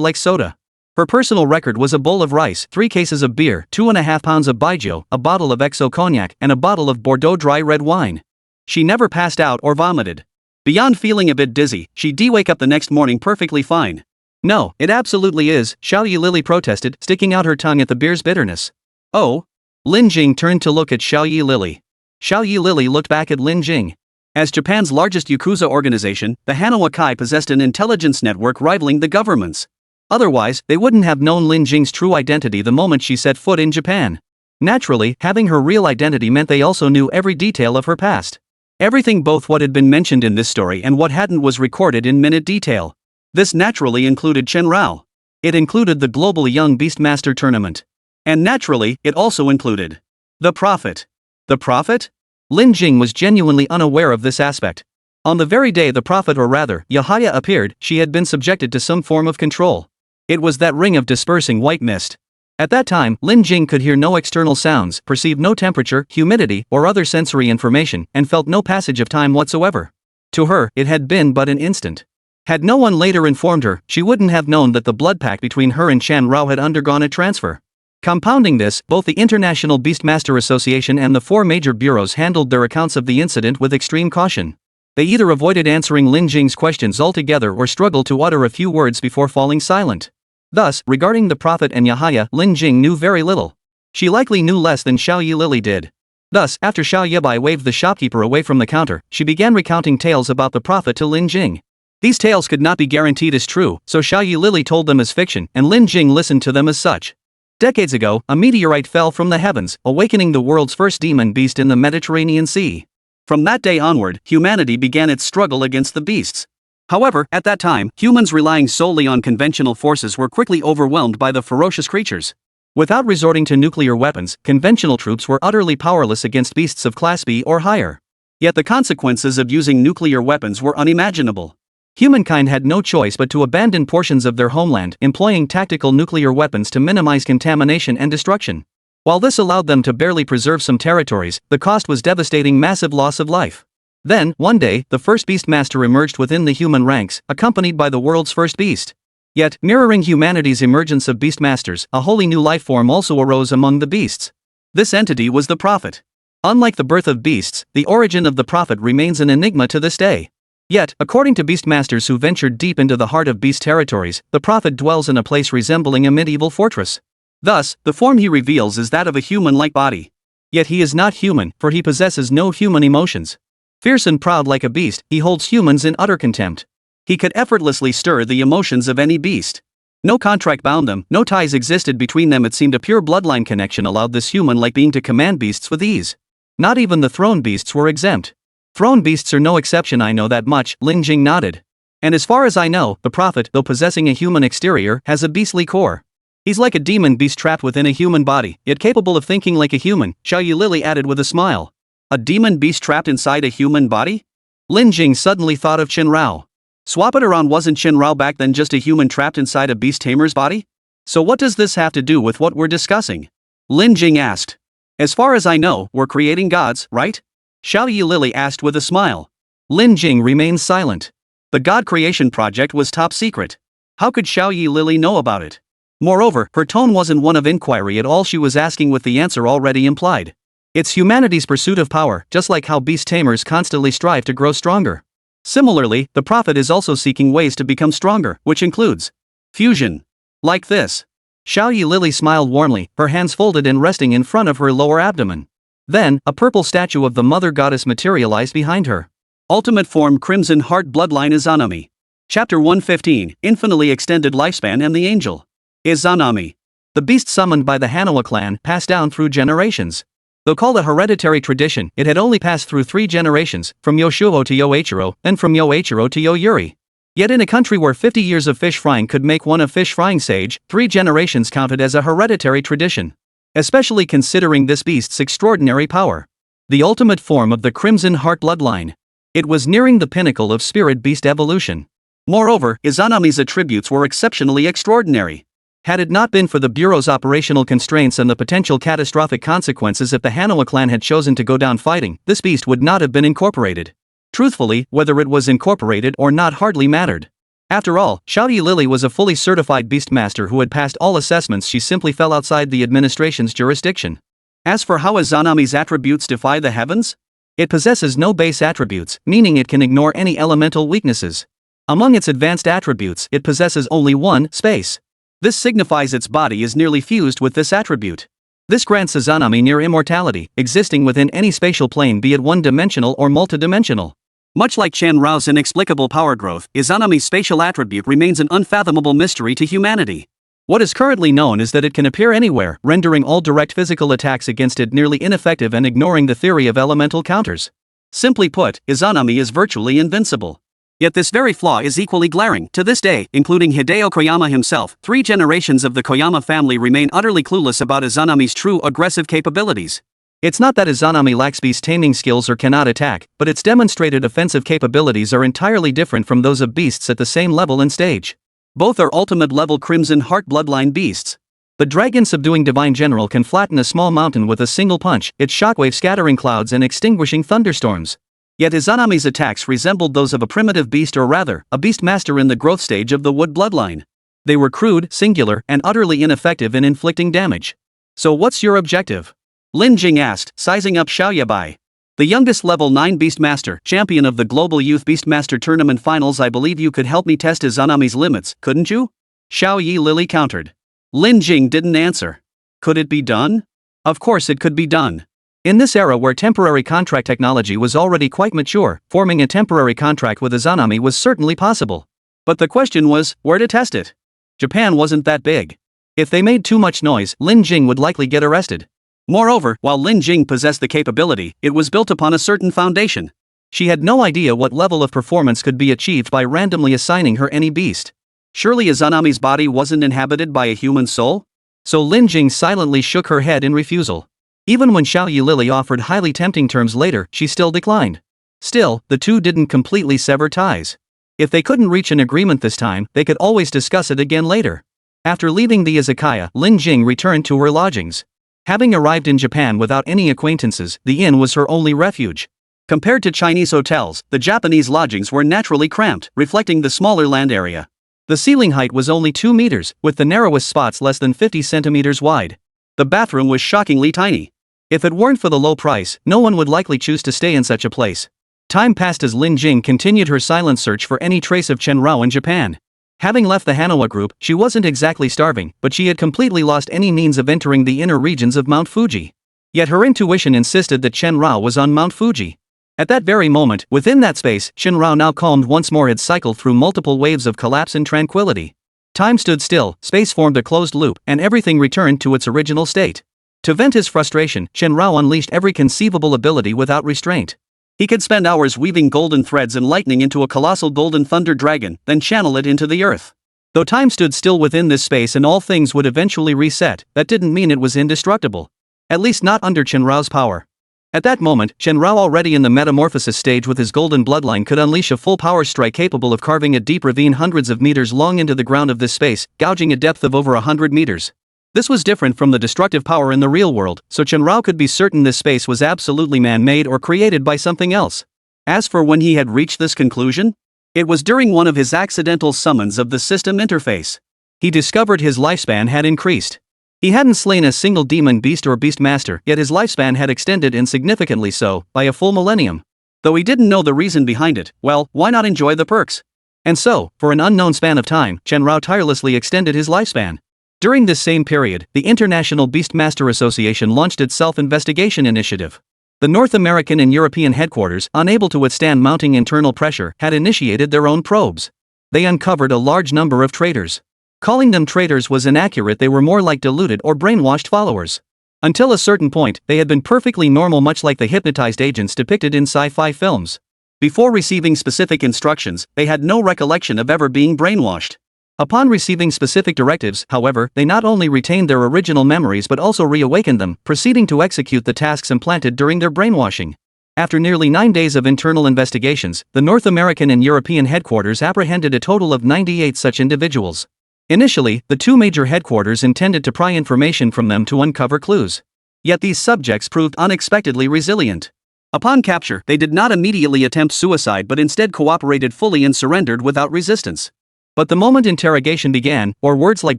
like soda. Her personal record was a bowl of rice, 3 cases of beer, 2.5 pounds of baijiu, a bottle of XO cognac, and a bottle of Bordeaux dry red wine. She never passed out or vomited. Beyond feeling a bit dizzy, she'd wake up the next morning perfectly fine. No, it absolutely is, Xiaoyi Lily protested, sticking out her tongue at the beer's bitterness. Oh? Lin Jing turned to look at Xiaoyi Lily. Xiaoyi Lily looked back at Lin Jing. As Japan's largest Yakuza organization, the Manhwa possessed an intelligence network rivaling the government's. Otherwise, they wouldn't have known Lin Jing's true identity the moment she set foot in Japan. Naturally, having her real identity meant they also knew every detail of her past. Everything, both what had been mentioned in this story and what hadn't, was recorded in minute detail. This naturally included Chen Rao. It included the Global Young Beastmaster Tournament. And naturally, it also included the Prophet. The Prophet? Lin Jing was genuinely unaware of this aspect. On the very day the Prophet, or rather, Yahya, appeared, she had been subjected to some form of control. It was that ring of dispersing white mist. At that time, Lin Jing could hear no external sounds, perceive no temperature, humidity, or other sensory information, and felt no passage of time whatsoever. To her, it had been but an instant. Had no one later informed her, she wouldn't have known that the blood pact between her and Chan Rao had undergone a transfer. Compounding this, both the International Beastmaster Association and the 4 major bureaus handled their accounts of the incident with extreme caution. They either avoided answering Lin Jing's questions altogether or struggled to utter a few words before falling silent. Thus, regarding the Prophet and Yahya, Lin Jing knew very little. She likely knew less than Xiao Yi Lily did. Thus, after Xiao Yebai waved the shopkeeper away from the counter, she began recounting tales about the Prophet to Lin Jing. These tales could not be guaranteed as true, so Xiao Yi Lily told them as fiction, and Lin Jing listened to them as such. Decades ago, a meteorite fell from the heavens, awakening the world's first demon beast in the Mediterranean Sea. From that day onward, humanity began its struggle against the beasts. However, at that time, humans relying solely on conventional forces were quickly overwhelmed by the ferocious creatures. Without resorting to nuclear weapons, conventional troops were utterly powerless against beasts of Class B or higher. Yet the consequences of using nuclear weapons were unimaginable. Humankind had no choice but to abandon portions of their homeland, employing tactical nuclear weapons to minimize contamination and destruction. While this allowed them to barely preserve some territories, the cost was devastating: massive loss of life. Then, one day, the first Beastmaster emerged within the human ranks, accompanied by the world's first beast. Yet, mirroring humanity's emergence of Beastmasters, a wholly new life form also arose among the beasts. This entity was the Prophet. Unlike the birth of beasts, the origin of the Prophet remains an enigma to this day. Yet, according to Beastmasters who ventured deep into the heart of beast territories, the Prophet dwells in a place resembling a medieval fortress. Thus, the form he reveals is that of a human-like body. Yet he is not human, for he possesses no human emotions. Fierce and proud like a beast, he holds humans in utter contempt. He could effortlessly stir the emotions of any beast. No contract bound them, no ties existed between them. It seemed a pure bloodline connection allowed this human-like being to command beasts with ease. Not even the throne beasts were exempt. Throne beasts are no exception, I know that much, Lin Jing nodded. And as far as I know, the Prophet, though possessing a human exterior, has a beastly core. He's like a demon beast trapped within a human body, yet capable of thinking like a human, Xiao Yi Lily added with a smile. A demon beast trapped inside a human body? Lin Jing suddenly thought of Chen Rao. Swap it around, wasn't Chen Rao back then just a human trapped inside a beast tamer's body? So what does this have to do with what we're discussing? Lin Jing asked. As far as I know, we're creating gods, right? Xiao Yi Lily asked with a smile. Lin Jing remained silent. The God creation project was top secret. How could Xiao Yi Lily know about it? Moreover, her tone wasn't one of inquiry at all. She was asking with the answer already implied. It's humanity's pursuit of power, just like how beast tamers constantly strive to grow stronger. Similarly, the Prophet is also seeking ways to become stronger, which includes fusion. Like this. Xiao Yi Lily smiled warmly, her hands folded and resting in front of her lower abdomen. Then, a purple statue of the mother goddess materialized behind her. Ultimate form: Crimson Heart Bloodline Izanami. Chapter 115, Infinitely Extended Lifespan and the Angel. Izanami. The beast summoned by the Hanawa clan, passed down through generations. Though called a hereditary tradition, it had only passed through 3 generations, from Yoshuo to Yoichiro, then from Yoichiro to Yoyuri. Yet in a country where 50 years of fish frying could make one a fish frying sage, 3 generations counted as a hereditary tradition. Especially considering this beast's extraordinary power. The ultimate form of the Crimson Heart bloodline. It was nearing the pinnacle of spirit beast evolution. Moreover, Izanami's attributes were exceptionally extraordinary. Had it not been for the Bureau's operational constraints and the potential catastrophic consequences if the Hanawa clan had chosen to go down fighting, this beast would not have been incorporated. Truthfully, whether it was incorporated or not hardly mattered. After all, Xiao Yi Lily was a fully certified beastmaster who had passed all assessments. She simply fell outside the administration's jurisdiction. As for how Izanami's attributes defy the heavens? It possesses no base attributes, meaning it can ignore any elemental weaknesses. Among its advanced attributes, it possesses only one: space. This signifies its body is nearly fused with this attribute. This grants Izanami near immortality, existing within any spatial plane, be it one-dimensional or multidimensional. Much like Chen Rao's inexplicable power growth, Izanami's spatial attribute remains an unfathomable mystery to humanity. What is currently known is that it can appear anywhere, rendering all direct physical attacks against it nearly ineffective and ignoring the theory of elemental counters. Simply put, Izanami is virtually invincible. Yet this very flaw is equally glaring. To this day, including Hideo Koyama himself, 3 generations of the Koyama family remain utterly clueless about Izanami's true aggressive capabilities. It's not that Izanami lacks beast taming skills or cannot attack, but its demonstrated offensive capabilities are entirely different from those of beasts at the same level and stage. Both are ultimate level Crimson Heart bloodline beasts. The dragon subduing divine general can flatten a small mountain with a single punch, its shockwave scattering clouds and extinguishing thunderstorms. Yet Izanami's attacks resembled those of a primitive beast, or rather, a beast master in the growth stage of the wood bloodline. They were crude, singular, and utterly ineffective in inflicting damage. So what's your objective? Lin Jing asked, sizing up Xiao Yabai. The youngest level 9 Beastmaster, champion of the Global Youth Beastmaster Tournament Finals. I believe you could help me test Izanami's limits, couldn't you? Xiao Yi Lily countered. Lin Jing didn't answer. Could it be done? Of course it could be done. In this era where temporary contract technology was already quite mature, forming a temporary contract with Izanami was certainly possible. But the question was, where to test it? Japan wasn't that big. If they made too much noise, Lin Jing would likely get arrested. Moreover, while Lin Jing possessed the capability, it was built upon a certain foundation. She had no idea what level of performance could be achieved by randomly assigning her any beast. Surely Izanami's body wasn't inhabited by a human soul? So Lin Jing silently shook her head in refusal. Even when Xiao Yi Lily offered highly tempting terms later, she still declined. Still, the two didn't completely sever ties. If they couldn't reach an agreement this time, they could always discuss it again later. After leaving the izakaya, Lin Jing returned to her lodgings. Having arrived in Japan without any acquaintances, the inn was her only refuge. Compared to Chinese hotels, the Japanese lodgings were naturally cramped, reflecting the smaller land area. The ceiling height was only 2 meters, with the narrowest spots less than 50 centimeters wide. The bathroom was shockingly tiny. If it weren't for the low price, no one would likely choose to stay in such a place. Time passed as Lin Jing continued her silent search for any trace of Chen Rao in Japan. Having left the Manhwa group, she wasn't exactly starving, but she had completely lost any means of entering the inner regions of Mount Fuji. Yet her intuition insisted that Chen Rao was on Mount Fuji. At that very moment, within that space, Chen Rao, now calmed once more, had cycled through multiple waves of collapse and tranquility. Time stood still, space formed a closed loop, and everything returned to its original state. To vent his frustration, Chen Rao unleashed every conceivable ability without restraint. He could spend hours weaving golden threads and lightning into a colossal golden thunder dragon, then channel it into the earth. Though time stood still within this space and all things would eventually reset, that didn't mean it was indestructible. At least not under Chen Rao's power. At that moment, Chen Rao, already in the metamorphosis stage with his golden bloodline, could unleash a full power strike capable of carving a deep ravine hundreds of meters long into the ground of this space, gouging a depth of over 100 meters. This was different from the destructive power in the real world, so Chen Rao could be certain this space was absolutely man-made or created by something else. As for when he had reached this conclusion, it was during one of his accidental summons of the system interface. He discovered his lifespan had increased. He hadn't slain a single demon beast or beastmaster, yet his lifespan had extended, and significantly so, by a full millennium. Though he didn't know the reason behind it, well, why not enjoy the perks? And so, for an unknown span of time, Chen Rao tirelessly extended his lifespan. During this same period, the International Beastmaster Association launched its self-investigation initiative. The North American and European headquarters, unable to withstand mounting internal pressure, had initiated their own probes. They uncovered a large number of traitors. Calling them traitors was inaccurate. They were more like deluded or brainwashed followers. Until a certain point, they had been perfectly normal, much like the hypnotized agents depicted in sci-fi films. Before receiving specific instructions, they had no recollection of ever being brainwashed. Upon receiving specific directives, however, they not only retained their original memories but also reawakened them, proceeding to execute the tasks implanted during their brainwashing. After nearly 9 days of internal investigations, the North American and European headquarters apprehended a total of 98 such individuals. Initially, the two major headquarters intended to pry information from them to uncover clues. Yet these subjects proved unexpectedly resilient. Upon capture, they did not immediately attempt suicide but instead cooperated fully and surrendered without resistance. But the moment interrogation began, or words like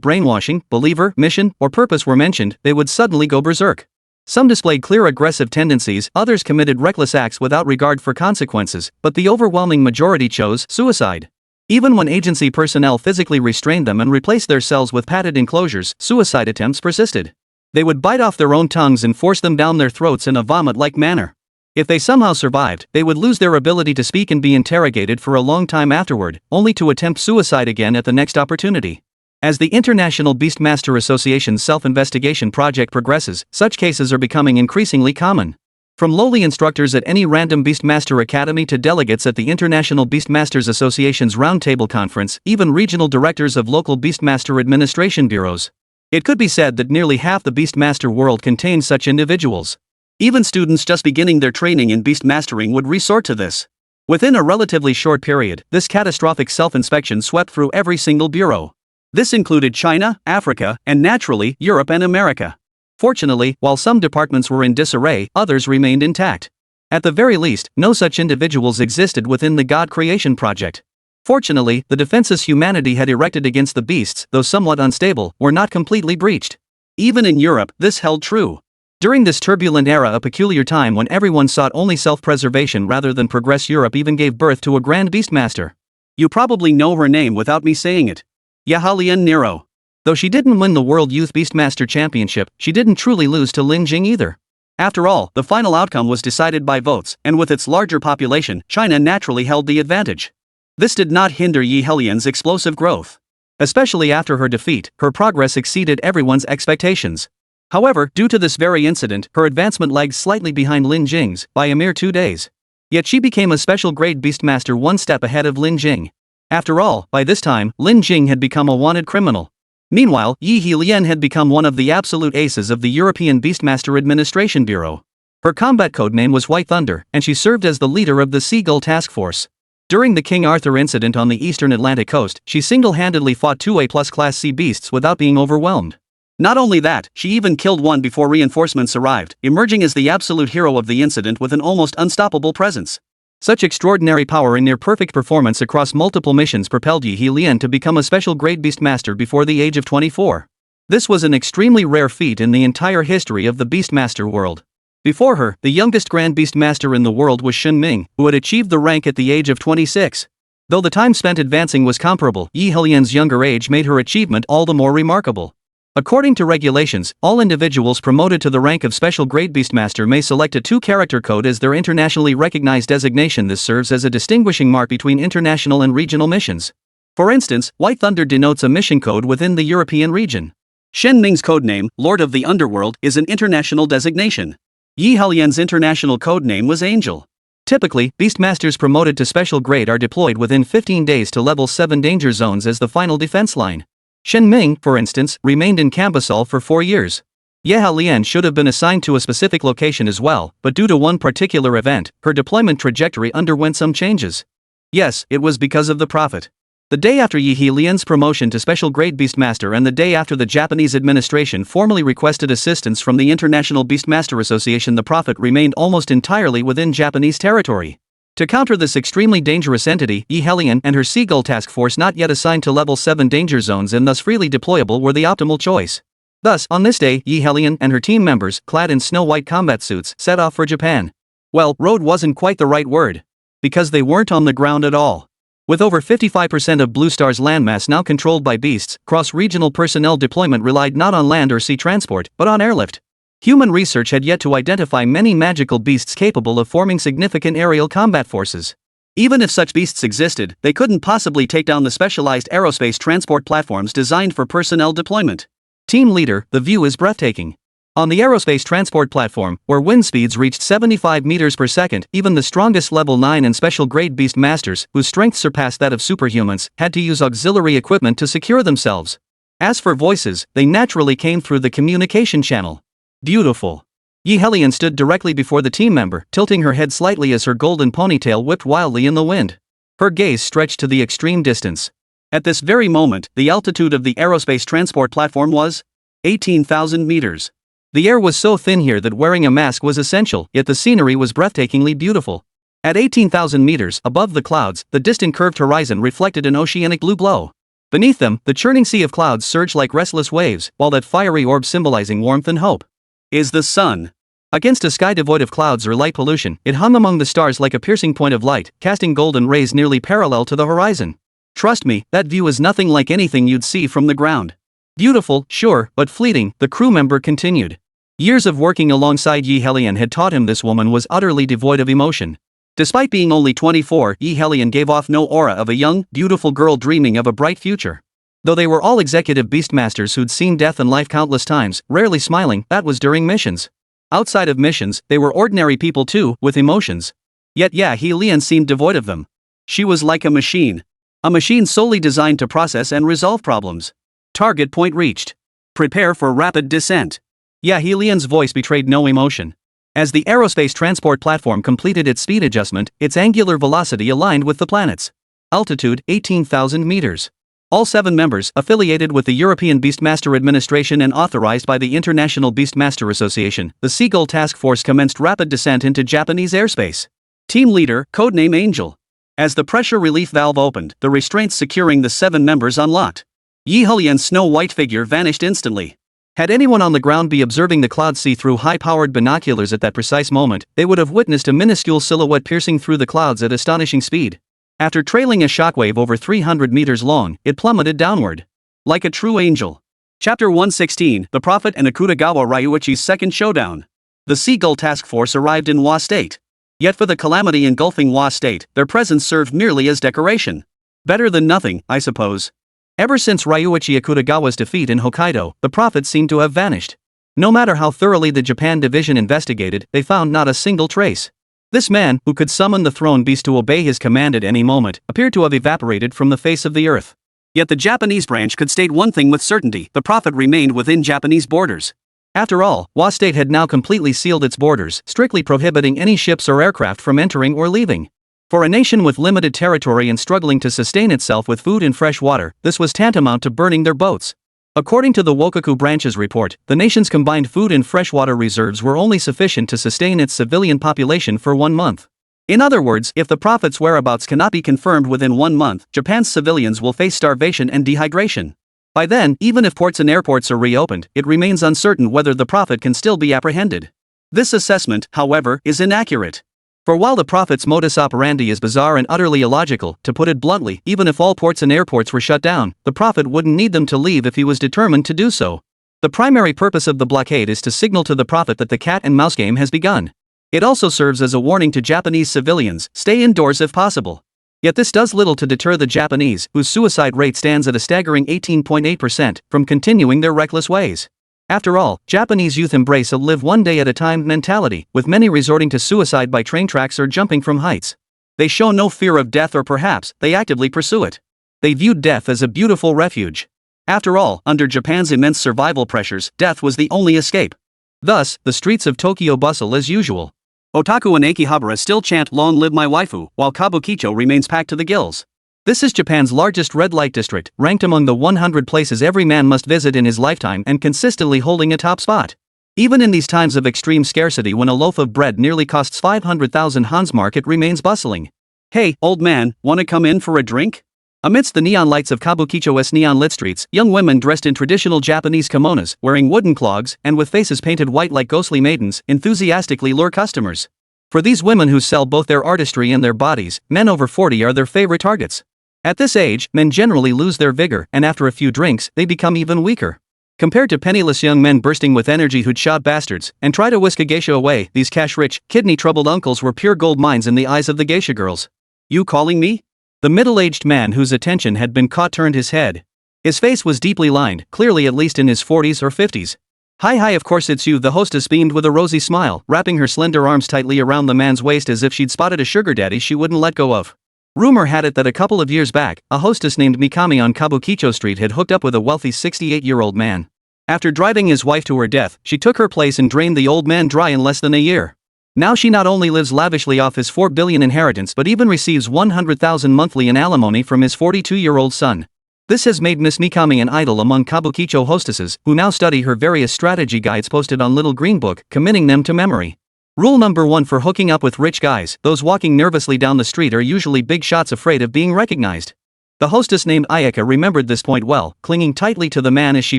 brainwashing, believer, mission, or purpose were mentioned, they would suddenly go berserk. Some displayed clear aggressive tendencies, others committed reckless acts without regard for consequences, but the overwhelming majority chose suicide. Even when agency personnel physically restrained them and replaced their cells with padded enclosures, suicide attempts persisted. They would bite off their own tongues and force them down their throats in a vomit-like manner. If they somehow survived, they would lose their ability to speak and be interrogated for a long time afterward, only to attempt suicide again at the next opportunity. As the International Beastmaster Association's self-investigation project progresses, such cases are becoming increasingly common. From lowly instructors at any random Beastmaster Academy to delegates at the International Beastmasters Association's Roundtable Conference, even regional directors of local Beastmaster administration bureaus. It could be said that nearly half the Beastmaster world contains such individuals. Even students just beginning their training in Beastmastering would resort to this. Within a relatively short period, this catastrophic self-inspection swept through every single bureau. This included China, Africa, and naturally, Europe and America. Fortunately, while some departments were in disarray, others remained intact. At the very least, no such individuals existed within the God Creation Project. Fortunately, the defenses humanity had erected against the beasts, though somewhat unstable, were not completely breached. Even in Europe, this held true. During this turbulent era, a peculiar time when everyone sought only self-preservation rather than progress, Europe even gave birth to a Grand Beastmaster. You probably know her name without me saying it. Yahalian Nero. Though she didn't win the World Youth Beastmaster Championship, she didn't truly lose to Lin Jing either. After all, the final outcome was decided by votes, and with its larger population, China naturally held the advantage. This did not hinder Yi Helian's explosive growth. Especially after her defeat, her progress exceeded everyone's expectations. However, due to this very incident, her advancement lagged slightly behind Lin Jing's, by a mere 2 days. Yet she became a special grade Beastmaster one step ahead of Lin Jing. After all, by this time, Lin Jing had become a wanted criminal. Meanwhile, Yi Helian had become one of the absolute aces of the European Beastmaster Administration Bureau. Her combat codename was White Thunder, and she served as the leader of the Seagull Task Force. During the King Arthur incident on the eastern Atlantic coast, she single-handedly fought 2 A+ Class C beasts without being overwhelmed. Not only that, she even killed one before reinforcements arrived, emerging as the absolute hero of the incident with an almost unstoppable presence. Such extraordinary power and near-perfect performance across multiple missions propelled Yi Helian to become a special grade Beastmaster before the age of 24. This was an extremely rare feat in the entire history of the Beastmaster world. Before her, the youngest Grand Beastmaster in the world was Shen Ming, who had achieved the rank at the age of 26. Though the time spent advancing was comparable, Yi Helian's younger age made her achievement all the more remarkable. According to regulations, all individuals promoted to the rank of Special Grade Beastmaster may select a 2-character code as their internationally recognized designation. This serves as a distinguishing mark between international and regional missions. For instance, White Thunder denotes a mission code within the European region. Shen Ming's codename, Lord of the Underworld, is an international designation. Yi Helian's international codename was Angel. Typically, Beastmasters promoted to Special Grade are deployed within 15 days to Level 7 danger zones as the final defense line. Shen Ming, for instance, remained in Cambasol for 4 years. Ye Helian should have been assigned to a specific location as well, but due to one particular event, her deployment trajectory underwent some changes. Yes, it was because of the Prophet. The day after Yi Helian's promotion to Special Grade Beastmaster and the day after the Japanese administration formally requested assistance from the International Beastmaster Association, the Prophet remained almost entirely within Japanese territory. To counter this extremely dangerous entity, Yi Helian and her Seagull Task Force, not yet assigned to Level 7 danger zones and thus freely deployable, were the optimal choice. Thus, on this day, Yi Helian and her team members, clad in snow-white combat suits, set off for Japan. Well, rode wasn't quite the right word. Because they weren't on the ground at all. With over 55% of Blue Star's landmass now controlled by beasts, cross-regional personnel deployment relied not on land or sea transport, but on airlift. Human research had yet to identify many magical beasts capable of forming significant aerial combat forces. Even if such beasts existed, they couldn't possibly take down the specialized aerospace transport platforms designed for personnel deployment. Team leader, the view is breathtaking. On the aerospace transport platform, where wind speeds reached 75 meters per second, even the strongest Level 9 and Special Grade Beast Masters, whose strength surpassed that of superhumans, had to use auxiliary equipment to secure themselves. As for voices, they naturally came through the communication channel. Beautiful. Yi Helian stood directly before the team member, tilting her head slightly as her golden ponytail whipped wildly in the wind. Her gaze stretched to the extreme distance. At this very moment, the altitude of the aerospace transport platform was 18,000 meters. The air was so thin here that wearing a mask was essential, yet the scenery was breathtakingly beautiful. At 18,000 meters above the clouds, the distant curved horizon reflected an oceanic blue glow. Beneath them, the churning sea of clouds surged like restless waves, while that fiery orb symbolizing warmth and hope is the sun. Against a sky devoid of clouds or light pollution, it hung among the stars like a piercing point of light, casting golden rays nearly parallel to the horizon. Trust me, that view is nothing like anything you'd see from the ground. Beautiful, sure, but fleeting, the crew member continued. Years of working alongside Yi Helian had taught him this woman was utterly devoid of emotion. Despite being only 24, Yi Helian gave off no aura of a young, beautiful girl dreaming of a bright future. Though they were all executive beastmasters who'd seen death and life countless times, rarely smiling, that was during missions. Outside of missions, they were ordinary people too, with emotions. Yet Helian seemed devoid of them. She was like a machine. A machine solely designed to process and resolve problems. Target point reached. Prepare for rapid descent. Helian's voice betrayed no emotion. As the aerospace transport platform completed its speed adjustment, its angular velocity aligned with the planet's. Altitude, 18,000 meters. All 7 members, affiliated with the European Beastmaster Administration and authorized by the International Beastmaster Association, the Seagull Task Force commenced rapid descent into Japanese airspace. Team leader, codename Angel. As the pressure relief valve opened, the restraints securing the 7 members unlocked. Yi Helian's snow-white figure vanished instantly. Had anyone on the ground be observing the clouds see through high-powered binoculars at that precise moment, they would have witnessed a minuscule silhouette piercing through the clouds at astonishing speed. After trailing a shockwave over 300 meters long, it plummeted downward. Like a true angel. Chapter 116, The Prophet and Akutagawa Ryuichi's Second Showdown. The Seagull Task Force arrived in Wa State. Yet for the calamity engulfing Wa State, their presence served merely as decoration. Better than nothing, I suppose. Ever since Ryuichi Akutagawa's defeat in Hokkaido, the Prophet seemed to have vanished. No matter how thoroughly the Japan Division investigated, they found not a single trace. This man, who could summon the throne beast to obey his command at any moment, appeared to have evaporated from the face of the earth. Yet the Japanese branch could state one thing with certainty: the Prophet remained within Japanese borders. After all, Wa State had now completely sealed its borders, strictly prohibiting any ships or aircraft from entering or leaving. For a nation with limited territory and struggling to sustain itself with food and fresh water, this was tantamount to burning their boats. According to the Wokoku branch's report, the nation's combined food and freshwater reserves were only sufficient to sustain its civilian population for 1 month. In other words, if the Prophet's whereabouts cannot be confirmed within 1 month, Japan's civilians will face starvation and dehydration. By then, even if ports and airports are reopened, it remains uncertain whether the Prophet can still be apprehended. This assessment, however, is inaccurate. For while the Prophet's modus operandi is bizarre and utterly illogical, to put it bluntly, even if all ports and airports were shut down, the Prophet wouldn't need them to leave if he was determined to do so. The primary purpose of the blockade is to signal to the Prophet that the cat and mouse game has begun. It also serves as a warning to Japanese civilians: stay indoors if possible. Yet this does little to deter the Japanese, whose suicide rate stands at a staggering 18.8%, from continuing their reckless ways. After all, Japanese youth embrace a live one day at a time mentality, with many resorting to suicide by train tracks or jumping from heights. They show no fear of death, or perhaps, they actively pursue it. They viewed death as a beautiful refuge. After all, under Japan's immense survival pressures, death was the only escape. Thus, the streets of Tokyo bustle as usual. Otaku and Akihabara still chant "Long live my waifu," while Kabukicho remains packed to the gills. This is Japan's largest red light district, ranked among the 100 places every man must visit in his lifetime and consistently holding a top spot. Even in these times of extreme scarcity, when a loaf of bread nearly costs 500,000 Hansmark, it remains bustling. "Hey, old man, wanna come in for a drink?" Amidst the neon lights of Kabukicho's neon-lit streets, young women dressed in traditional Japanese kimonos, wearing wooden clogs, and with faces painted white like ghostly maidens, enthusiastically lure customers. For these women, who sell both their artistry and their bodies, men over 40 are their favorite targets. At this age, men generally lose their vigor, and after a few drinks, they become even weaker. Compared to penniless young men bursting with energy who'd shout bastards and try to whisk a geisha away, these cash-rich, kidney-troubled uncles were pure gold mines in the eyes of the geisha girls. "You calling me?" The middle-aged man whose attention had been caught turned his head. His face was deeply lined, clearly at least in his 40s or 50s. Hi, of course it's you," the hostess beamed with a rosy smile, wrapping her slender arms tightly around the man's waist as if she'd spotted a sugar daddy she wouldn't let go of. Rumor had it that a couple of years back, a hostess named Mikami on Kabukicho Street had hooked up with a wealthy 68-year-old man. After driving his wife to her death, she took her place and drained the old man dry in less than a year. Now she not only lives lavishly off his $4 billion inheritance but even receives $100,000 monthly in alimony from his 42-year-old son. This has made Miss Mikami an idol among Kabukicho hostesses, who now study her various strategy guides posted on Little Green Book, committing them to memory. Rule number 1 for hooking up with rich guys: those walking nervously down the street are usually big shots afraid of being recognized. The hostess named Ayaka remembered this point well, clinging tightly to the man as she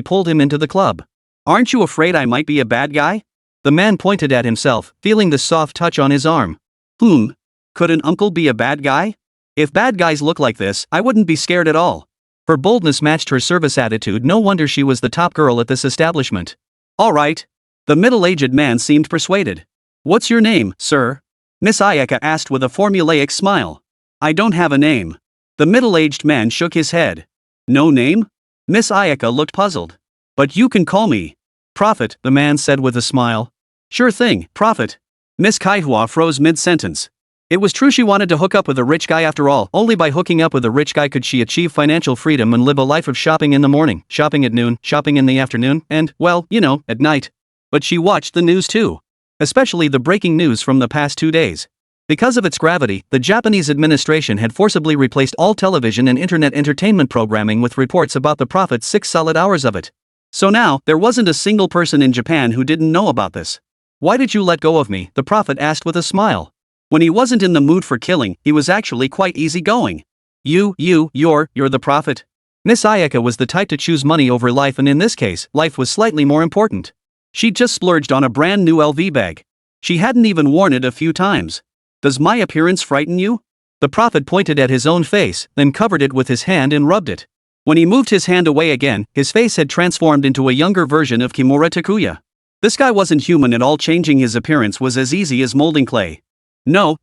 pulled him into the club. "Aren't you afraid I might be a bad guy?" The man pointed at himself, feeling the soft touch on his arm. Could an uncle be a bad guy? If bad guys look like this, I wouldn't be scared at all. Her boldness matched her service attitude. No wonder she was the top girl at this establishment. "All right." The middle-aged man seemed persuaded. "What's your name, sir?" Miss Ayaka asked with a formulaic smile. "I don't have a name." The middle-aged man shook his head. "No name?" Miss Ayaka looked puzzled. "But you can call me Prophet," the man said with a smile. Sure thing, Prophet. Miss Kaihua froze mid-sentence. It was true she wanted to hook up with a rich guy after all. Only by hooking up with a rich guy could she achieve financial freedom and live a life of shopping in the morning, shopping at noon, shopping in the afternoon, and, well, at night. But she watched the news too. Especially the breaking news from the past 2 days. Because of its gravity, the Japanese administration had forcibly replaced all television and internet entertainment programming with reports about the Prophet's 6 solid hours of it. So now, there wasn't a single person in Japan who didn't know about this. Why did you let go of me? The Prophet asked with a smile. When he wasn't in the mood for killing, he was actually quite easygoing. You're the Prophet? Miss Ayaka was the type to choose money over life, and in this case, life was slightly more important. She'd just splurged on a brand new LV bag. She hadn't even worn it a few times. Does my appearance frighten you? The Prophet pointed at his own face, then covered it with his hand and rubbed it. When he moved his hand away again, his face had transformed into a younger version of Kimura Takuya. This guy wasn't human at all. Changing his appearance was as easy as molding clay. No,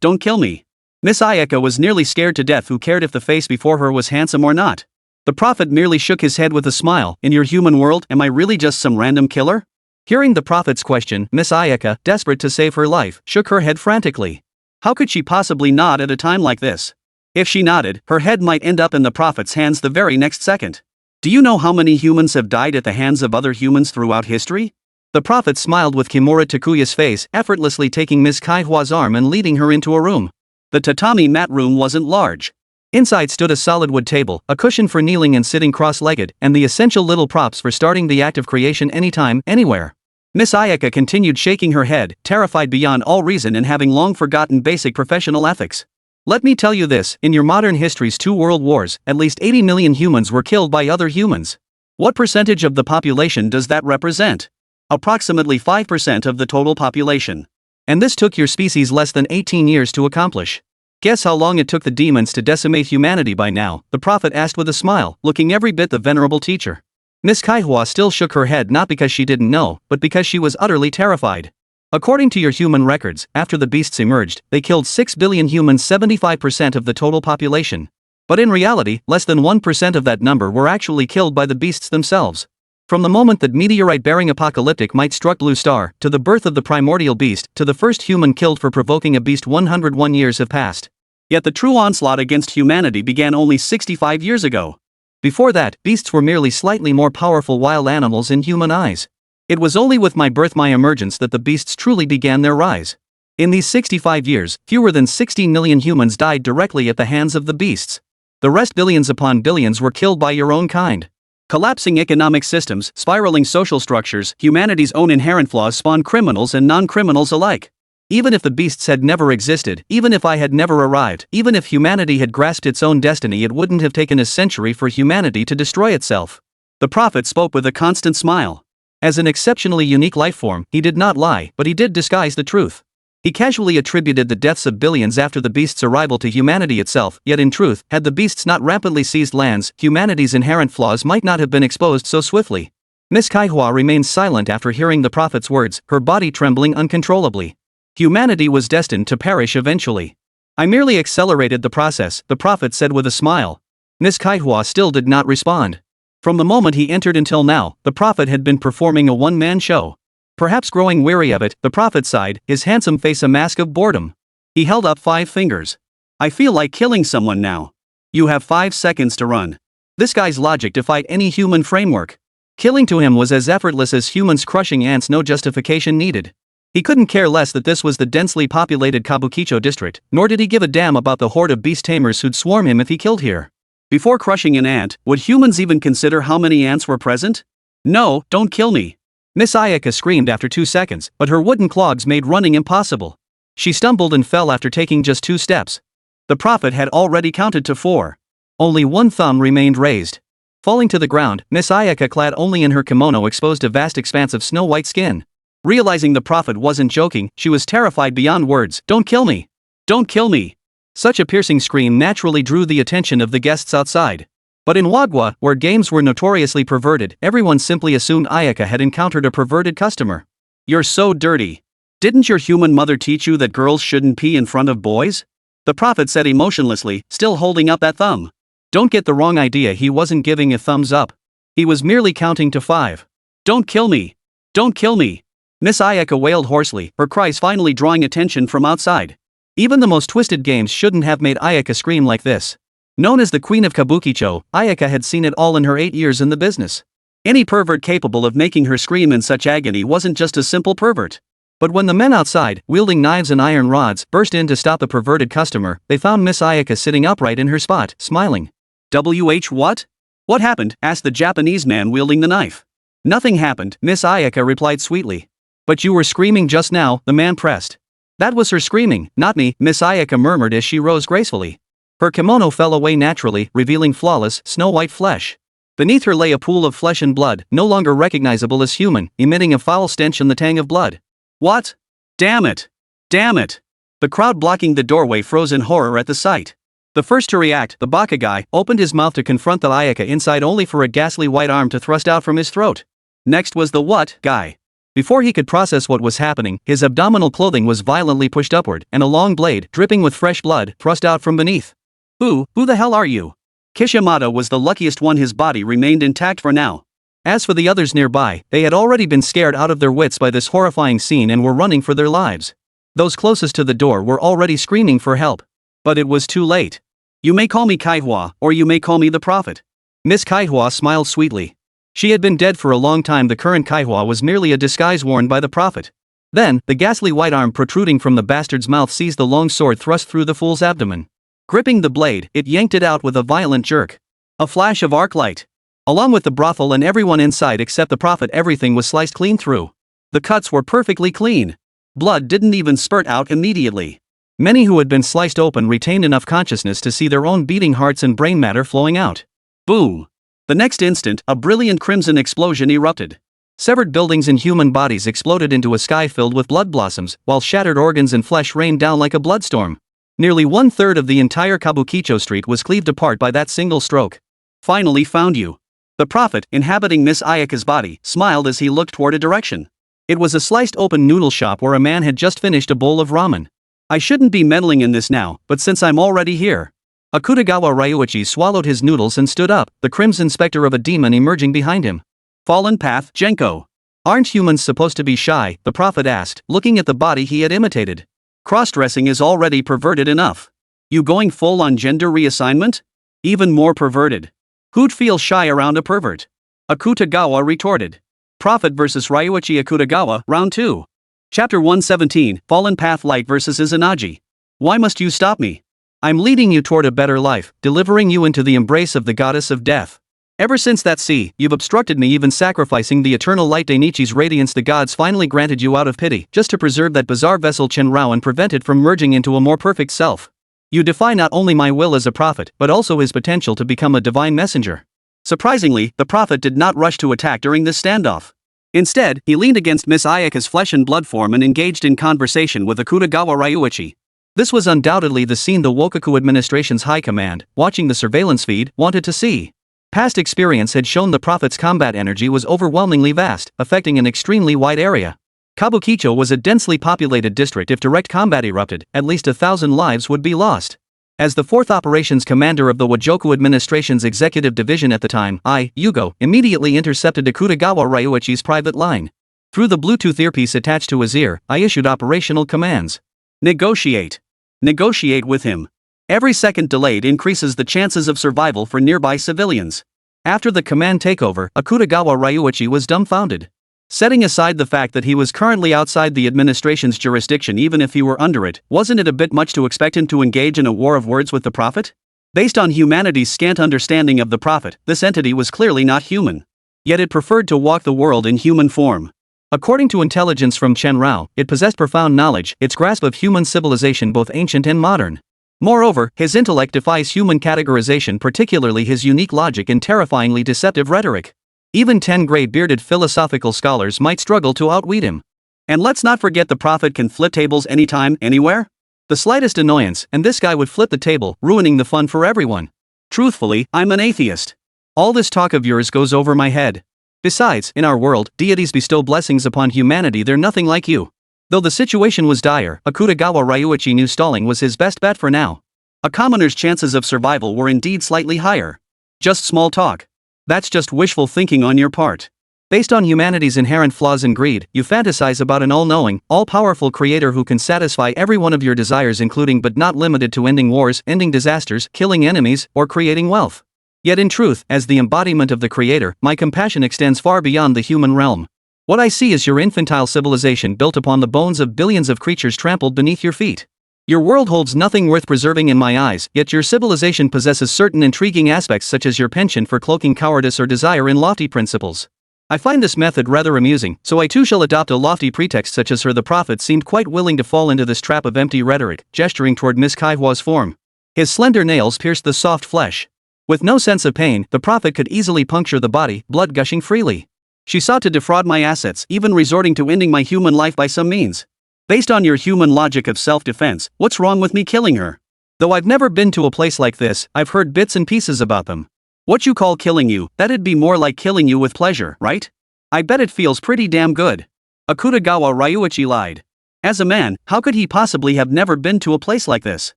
don't kill me. Miss Ayaka was nearly scared to death. Who cared if the face before her was handsome or not? The Prophet merely shook his head with a smile. In your human world, am I really just some random killer? Hearing the Prophet's question, Miss Ayaka, desperate to save her life, shook her head frantically. How could she possibly nod at a time like this? If she nodded, her head might end up in the Prophet's hands the very next second. Do you know how many humans have died at the hands of other humans throughout history? The Prophet smiled with Kimura Takuya's face, effortlessly taking Miss Kaihua's arm and leading her into a room. The tatami mat room wasn't large. Inside stood a solid wood table, a cushion for kneeling and sitting cross-legged, and the essential little props for starting the act of creation anytime, anywhere. Miss Ayaka continued shaking her head, terrified beyond all reason and having long forgotten basic professional ethics. Let me tell you this, in your modern history's 2 world wars, at least 80 million humans were killed by other humans. What percentage of the population does that represent? Approximately 5% of the total population. And this took your species less than 18 years to accomplish. Guess how long it took the demons to decimate humanity by now? The Prophet asked with a smile, looking every bit the venerable teacher. Miss Kaihua still shook her head, not because she didn't know, but because she was utterly terrified. According to your human records, after the beasts emerged, they killed 6 billion humans, 75% of the total population. But in reality, less than 1% of that number were actually killed by the beasts themselves. From the moment that meteorite-bearing apocalyptic might struck Blue Star, to the birth of the primordial beast, to the first human killed for provoking a beast, 101 years have passed. Yet the true onslaught against humanity began only 65 years ago. Before that, beasts were merely slightly more powerful wild animals in human eyes. It was only with my birth, my emergence, that the beasts truly began their rise. In these 65 years, fewer than 16 million humans died directly at the hands of the beasts. The rest, billions upon billions, were killed by your own kind. Collapsing economic systems, spiraling social structures, humanity's own inherent flaws spawn criminals and non-criminals alike. Even if the beasts had never existed, even if I had never arrived, even if humanity had grasped its own destiny, it wouldn't have taken a century for humanity to destroy itself. The Prophet spoke with a constant smile. As an exceptionally unique life form, he did not lie, but he did disguise the truth. He casually attributed the deaths of billions after the beasts' arrival to humanity itself, yet in truth, had the beasts not rapidly seized lands, humanity's inherent flaws might not have been exposed so swiftly. Miss Kaihua remained silent after hearing the Prophet's words, her body trembling uncontrollably. Humanity was destined to perish eventually. I merely accelerated the process, the Prophet said with a smile. Miss Kaihua still did not respond. From the moment he entered until now, the Prophet had been performing a one-man show. Perhaps growing weary of it, the Prophet sighed, his handsome face a mask of boredom. He held up 5 fingers. I feel like killing someone now. You have 5 seconds to run. This guy's logic defied any human framework. Killing to him was as effortless as humans crushing ants, no justification needed. He couldn't care less that this was the densely populated Kabukicho district, nor did he give a damn about the horde of beast tamers who'd swarm him if he killed here. Before crushing an ant, would humans even consider how many ants were present? No, don't kill me. Miss Ayaka screamed after 2 seconds, but her wooden clogs made running impossible. She stumbled and fell after taking just 2 steps. The Prophet had already counted to 4. Only one thumb remained raised. Falling to the ground, Miss Ayaka, clad only in her kimono, exposed a vast expanse of snow-white skin. Realizing the Prophet wasn't joking, she was terrified beyond words. Don't kill me! Don't kill me! Such a piercing scream naturally drew the attention of the guests outside. But in Wagwa, where games were notoriously perverted, everyone simply assumed Ayaka had encountered a perverted customer. You're so dirty. Didn't your human mother teach you that girls shouldn't pee in front of boys? The Prophet said emotionlessly, still holding up that thumb. Don't get the wrong idea, he wasn't giving a thumbs up. He was merely counting to 5. Don't kill me! Don't kill me! Miss Ayaka wailed hoarsely, her cries finally drawing attention from outside. Even the most twisted games shouldn't have made Ayaka scream like this. Known as the Queen of Kabukicho, Ayaka had seen it all in her 8 years in the business. Any pervert capable of making her scream in such agony wasn't just a simple pervert. But when the men outside, wielding knives and iron rods, burst in to stop the perverted customer, they found Miss Ayaka sitting upright in her spot, smiling. What? What happened? Asked the Japanese man wielding the knife. Nothing happened, Miss Ayaka replied sweetly. But you were screaming just now, the man pressed. That was her screaming, not me, Miss Ayaka murmured as she rose gracefully. Her kimono fell away naturally, revealing flawless, snow-white flesh. Beneath her lay a pool of flesh and blood, no longer recognizable as human, emitting a foul stench and the tang of blood. What? Damn it! Damn it! The crowd blocking the doorway froze in horror at the sight. The first to react, the baka guy, opened his mouth to confront the Ayaka inside only for a ghastly white arm to thrust out from his throat. Next was the what guy. Before he could process what was happening, his abdominal clothing was violently pushed upward, and a long blade, dripping with fresh blood, thrust out from beneath. Who the hell are you? Kishimoto was the luckiest one, his body remained intact for now. As for the others nearby, they had already been scared out of their wits by this horrifying scene and were running for their lives. Those closest to the door were already screaming for help. But it was too late. You may call me Kaihua, or you may call me the Prophet. Miss Kaihua smiled sweetly. She had been dead for a long time. The current Kaihua was merely a disguise worn by the Prophet. Then, the ghastly white arm protruding from the bastard's mouth seized the long sword thrust through the fool's abdomen. Gripping the blade, it yanked it out with a violent jerk. A flash of arc light. Along with the brothel and everyone inside except the Prophet, everything was sliced clean through. The cuts were perfectly clean. Blood didn't even spurt out immediately. Many who had been sliced open retained enough consciousness to see their own beating hearts and brain matter flowing out. Boom! The next instant, a brilliant crimson explosion erupted. Severed buildings and human bodies exploded into a sky filled with blood blossoms, while shattered organs and flesh rained down like a bloodstorm. Nearly 1/3 of the entire Kabukicho street was cleaved apart by that single stroke. Finally found you. The Prophet, inhabiting Miss Ayaka's body, smiled as he looked toward a direction. It was a sliced open noodle shop where a man had just finished a bowl of ramen. I shouldn't be meddling in this now, but since I'm already here. Akutagawa Ryuichi swallowed his noodles and stood up, the crimson specter of a demon emerging behind him. Fallen Path, Genko. Aren't humans supposed to be shy? The Prophet asked, looking at the body he had imitated. Cross-dressing is already perverted enough. You going full on gender reassignment? Even more perverted. Who'd feel shy around a pervert? Akutagawa retorted. Prophet vs. Ryuichi Akutagawa, Round 2. Chapter 117, Fallen Path Light vs. Izanagi. Why must you stop me? I'm leading you toward a better life, delivering you into the embrace of the goddess of death. Ever since that sea, you've obstructed me, even sacrificing the eternal light Dainichi's radiance. The gods finally granted you out of pity, just to preserve that bizarre vessel Chenrao and prevent it from merging into a more perfect self. You defy not only my will as a prophet, but also his potential to become a divine messenger. Surprisingly, the Prophet did not rush to attack during this standoff. Instead, he leaned against Miss Ayaka's flesh and blood form and engaged in conversation with Akutagawa Ryuichi. This was undoubtedly the scene the Wokaku administration's high command, watching the surveillance feed, wanted to see. Past experience had shown the Prophet's combat energy was overwhelmingly vast, affecting an extremely wide area. Kabukicho was a densely populated district. If direct combat erupted, at least 1,000 lives would be lost. As the 4th Operations Commander of the Wajoku administration's executive division at the time, I, Yugo, immediately intercepted Akutagawa Ryuichi's private line. Through the Bluetooth earpiece attached to his ear, I issued operational commands. Negotiate. Negotiate with him. Every second delayed increases the chances of survival for nearby civilians. After the command takeover, Akutagawa Ryuichi was dumbfounded. Setting aside the fact that he was currently outside the administration's jurisdiction, even if he were under it, wasn't it a bit much to expect him to engage in a war of words with the Prophet? Based on humanity's scant understanding of the Prophet, this entity was clearly not human. Yet it preferred to walk the world in human form. According to intelligence from Chenrao, it possessed profound knowledge, its grasp of human civilization both ancient and modern. Moreover, his intellect defies human categorization, particularly his unique logic and terrifyingly deceptive rhetoric. Even 10 gray-bearded philosophical scholars might struggle to outwit him. And let's not forget the Prophet can flip tables anytime, anywhere. The slightest annoyance, and this guy would flip the table, ruining the fun for everyone. Truthfully, I'm an atheist. All this talk of yours goes over my head. Besides, in our world, deities bestow blessings upon humanity. They're nothing like you. Though the situation was dire, Akutagawa Ryuichi knew stalling was his best bet for now. A commoner's chances of survival were indeed slightly higher. Just small talk. That's just wishful thinking on your part. Based on humanity's inherent flaws and greed, you fantasize about an all-knowing, all-powerful creator who can satisfy every one of your desires, including but not limited to ending wars, ending disasters, killing enemies, or creating wealth. Yet in truth, as the embodiment of the creator, my compassion extends far beyond the human realm. What I see is your infantile civilization built upon the bones of billions of creatures trampled beneath your feet. Your world holds nothing worth preserving in my eyes, yet your civilization possesses certain intriguing aspects such as your penchant for cloaking cowardice or desire in lofty principles. I find this method rather amusing, so I too shall adopt a lofty pretext such as her. The prophet seemed quite willing to fall into this trap of empty rhetoric, gesturing toward Miss Kaihwa's form. His slender nails pierced the soft flesh. With no sense of pain, the prophet could easily puncture the body, blood gushing freely. She sought to defraud my assets, even resorting to ending my human life by some means. Based on your human logic of self-defense, what's wrong with me killing her? Though I've never been to a place like this, I've heard bits and pieces about them. What you call killing you, that'd be more like killing you with pleasure, right? I bet it feels pretty damn good. Akutagawa Ryuichi lied. As a man, how could he possibly have never been to a place like this?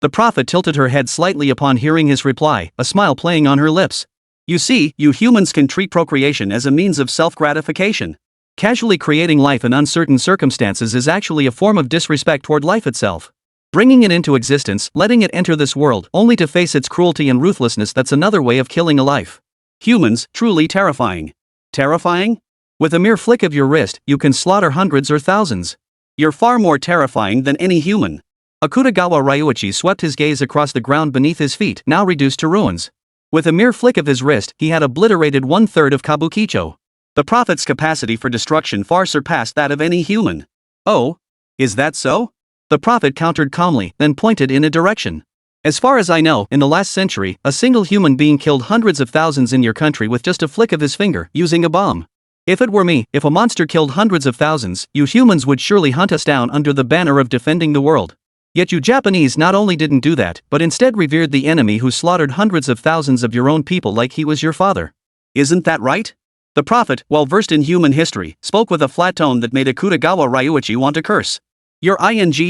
The prophet tilted her head slightly upon hearing his reply, a smile playing on her lips. You see, you humans can treat procreation as a means of self-gratification. Casually creating life in uncertain circumstances is actually a form of disrespect toward life itself. Bringing it into existence, letting it enter this world, only to face its cruelty and ruthlessness, that's another way of killing a life. Humans, truly terrifying. Terrifying? With a mere flick of your wrist, you can slaughter hundreds or thousands. You're far more terrifying than any human. Akutagawa Ryuichi swept his gaze across the ground beneath his feet, now reduced to ruins. With a mere flick of his wrist, he had obliterated 1/3 of Kabukicho. The prophet's capacity for destruction far surpassed that of any human. Oh? Is that so? The prophet countered calmly, then pointed in a direction. As far as I know, in the last century, a single human being killed hundreds of thousands in your country with just a flick of his finger, using a bomb. If it were me, if a monster killed hundreds of thousands, you humans would surely hunt us down under the banner of defending the world. Yet you Japanese not only didn't do that, but instead revered the enemy who slaughtered hundreds of thousands of your own people like he was your father. Isn't that right? The prophet, well versed in human history, spoke with a flat tone that made Akutagawa Ryuichi want to curse. You're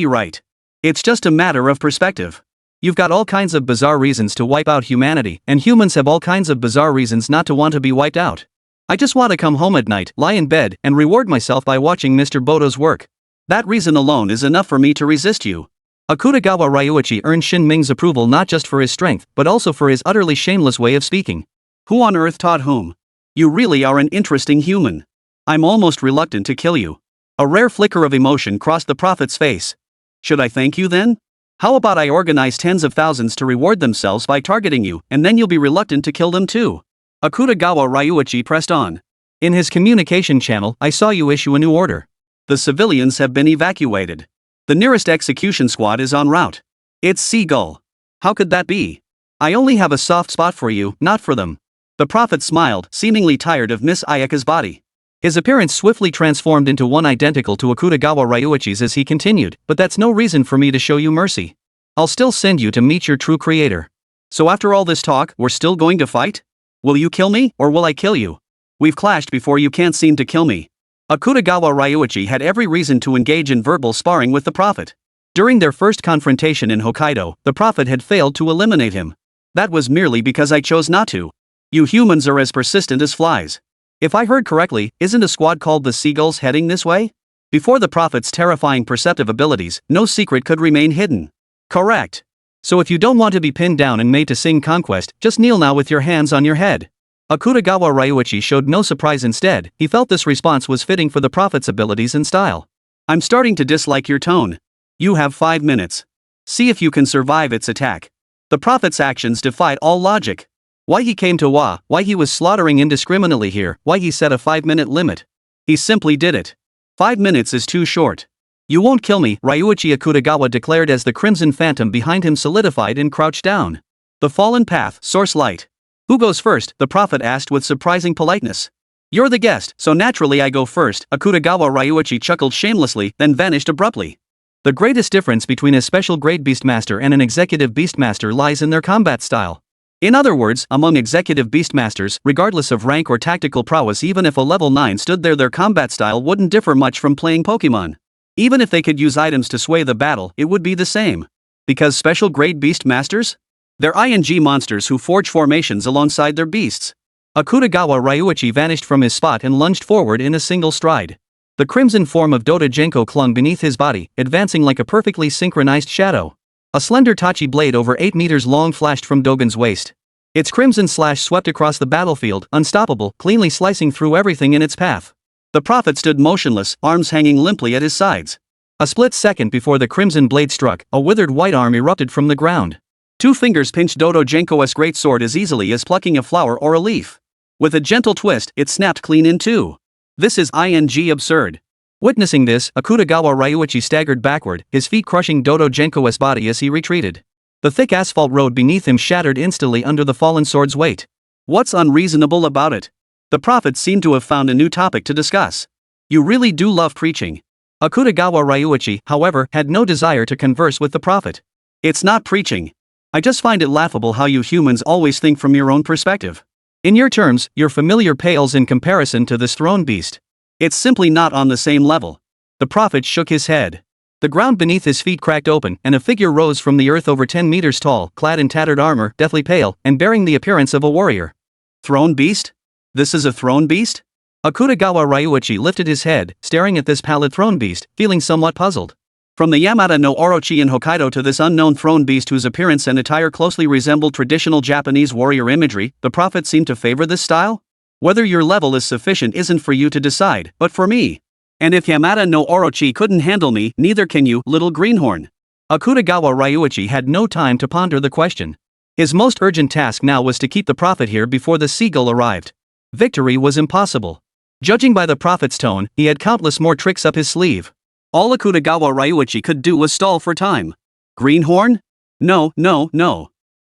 right. It's just a matter of perspective. You've got all kinds of bizarre reasons to wipe out humanity, and humans have all kinds of bizarre reasons not to want to be wiped out. I just want to come home at night, lie in bed, and reward myself by watching Mr. Bodo's work. That reason alone is enough for me to resist you. Akutagawa Ryuichi earned Shin Ming's approval not just for his strength, but also for his utterly shameless way of speaking. Who on earth taught whom? You really are an interesting human. I'm almost reluctant to kill you. A rare flicker of emotion crossed the prophet's face. Should I thank you then? How about I organize tens of thousands to reward themselves by targeting you, and then you'll be reluctant to kill them too? Akutagawa Ryuichi pressed on. In his communication channel, I saw you issue a new order. The civilians have been evacuated. The nearest execution squad is en route. It's Seagull. How could that be? I only have a soft spot for you, not for them. The prophet smiled, seemingly tired of Miss Ayaka's body. His appearance swiftly transformed into one identical to Akutagawa Ryuichi's as he continued, but that's no reason for me to show you mercy. I'll still send you to meet your true creator. So after all this talk, we're still going to fight? Will you kill me, or will I kill you? We've clashed before, you can't seem to kill me. Akutagawa Ryuichi had every reason to engage in verbal sparring with the prophet. During their first confrontation in Hokkaido, the prophet had failed to eliminate him. That was merely because I chose not to. You humans are as persistent as flies. If I heard correctly, isn't a squad called the Seagulls heading this way? Before the prophet's terrifying perceptive abilities, no secret could remain hidden. Correct. So if you don't want to be pinned down and made to sing conquest, just kneel now with your hands on your head. Akutagawa Ryuichi showed no surprise. Instead, he felt this response was fitting for the prophet's abilities and style. I'm starting to dislike your tone. You have 5 minutes. See if you can survive its attack. The prophet's actions defied all logic. Why he came to Wa, why he was slaughtering indiscriminately here, why he set a 5-minute limit. He simply did it. 5 minutes is too short. You won't kill me, Ryuichi Akutagawa declared as the crimson phantom behind him solidified and crouched down. The fallen path, source light. Who goes first? The prophet asked with surprising politeness. You're the guest, so naturally I go first, Akutagawa Ryuichi chuckled shamelessly, then vanished abruptly. The greatest difference between a special grade beastmaster and an executive beastmaster lies in their combat style. In other words, among executive beastmasters, regardless of rank or tactical prowess, even if a level 9 stood there, their combat style wouldn't differ much from playing Pokemon. Even if they could use items to sway the battle, it would be the same. Because special grade beastmasters? They're ING monsters who forge formations alongside their beasts. Akutagawa Ryuichi vanished from his spot and lunged forward in a single stride. The crimson form of Dodo Genko clung beneath his body, advancing like a perfectly synchronized shadow. A slender Tachi blade over 8 meters long flashed from Dogen's waist. Its crimson slash swept across the battlefield, unstoppable, cleanly slicing through everything in its path. The prophet stood motionless, arms hanging limply at his sides. A split second before the crimson blade struck, a withered white arm erupted from the ground. 2 fingers pinched Dodo Genko's great sword as easily as plucking a flower or a leaf. With a gentle twist, it snapped clean in two. This is absurd. Witnessing this, Akutagawa Ryuichi staggered backward, his feet crushing Dodo Genko's body as he retreated. The thick asphalt road beneath him shattered instantly under the fallen sword's weight. What's unreasonable about it? The prophet seemed to have found a new topic to discuss. You really do love preaching. Akutagawa Ryuichi, however, had no desire to converse with the prophet. It's not preaching. I just find it laughable how you humans always think from your own perspective. In your terms, your familiar pales in comparison to this throne beast. It's simply not on the same level. The prophet shook his head. The ground beneath his feet cracked open, and a figure rose from the earth over 10 meters tall, clad in tattered armor, deathly pale, and bearing the appearance of a warrior. Throne beast? This is a throne beast? Akutagawa Ryuichi lifted his head, staring at this pallid throne beast, feeling somewhat puzzled. From the Yamata no Orochi in Hokkaido to this unknown throne beast whose appearance and attire closely resembled traditional Japanese warrior imagery, the prophet seemed to favor this style? Whether your level is sufficient isn't for you to decide, but for me. And if Yamata no Orochi couldn't handle me, neither can you, little greenhorn. Akutagawa Ryuichi had no time to ponder the question. His most urgent task now was to keep the prophet here before the seagull arrived. Victory was impossible. Judging by the prophet's tone, he had countless more tricks up his sleeve. All Akutagawa Ryuichi could do was stall for time. Greenhorn? No.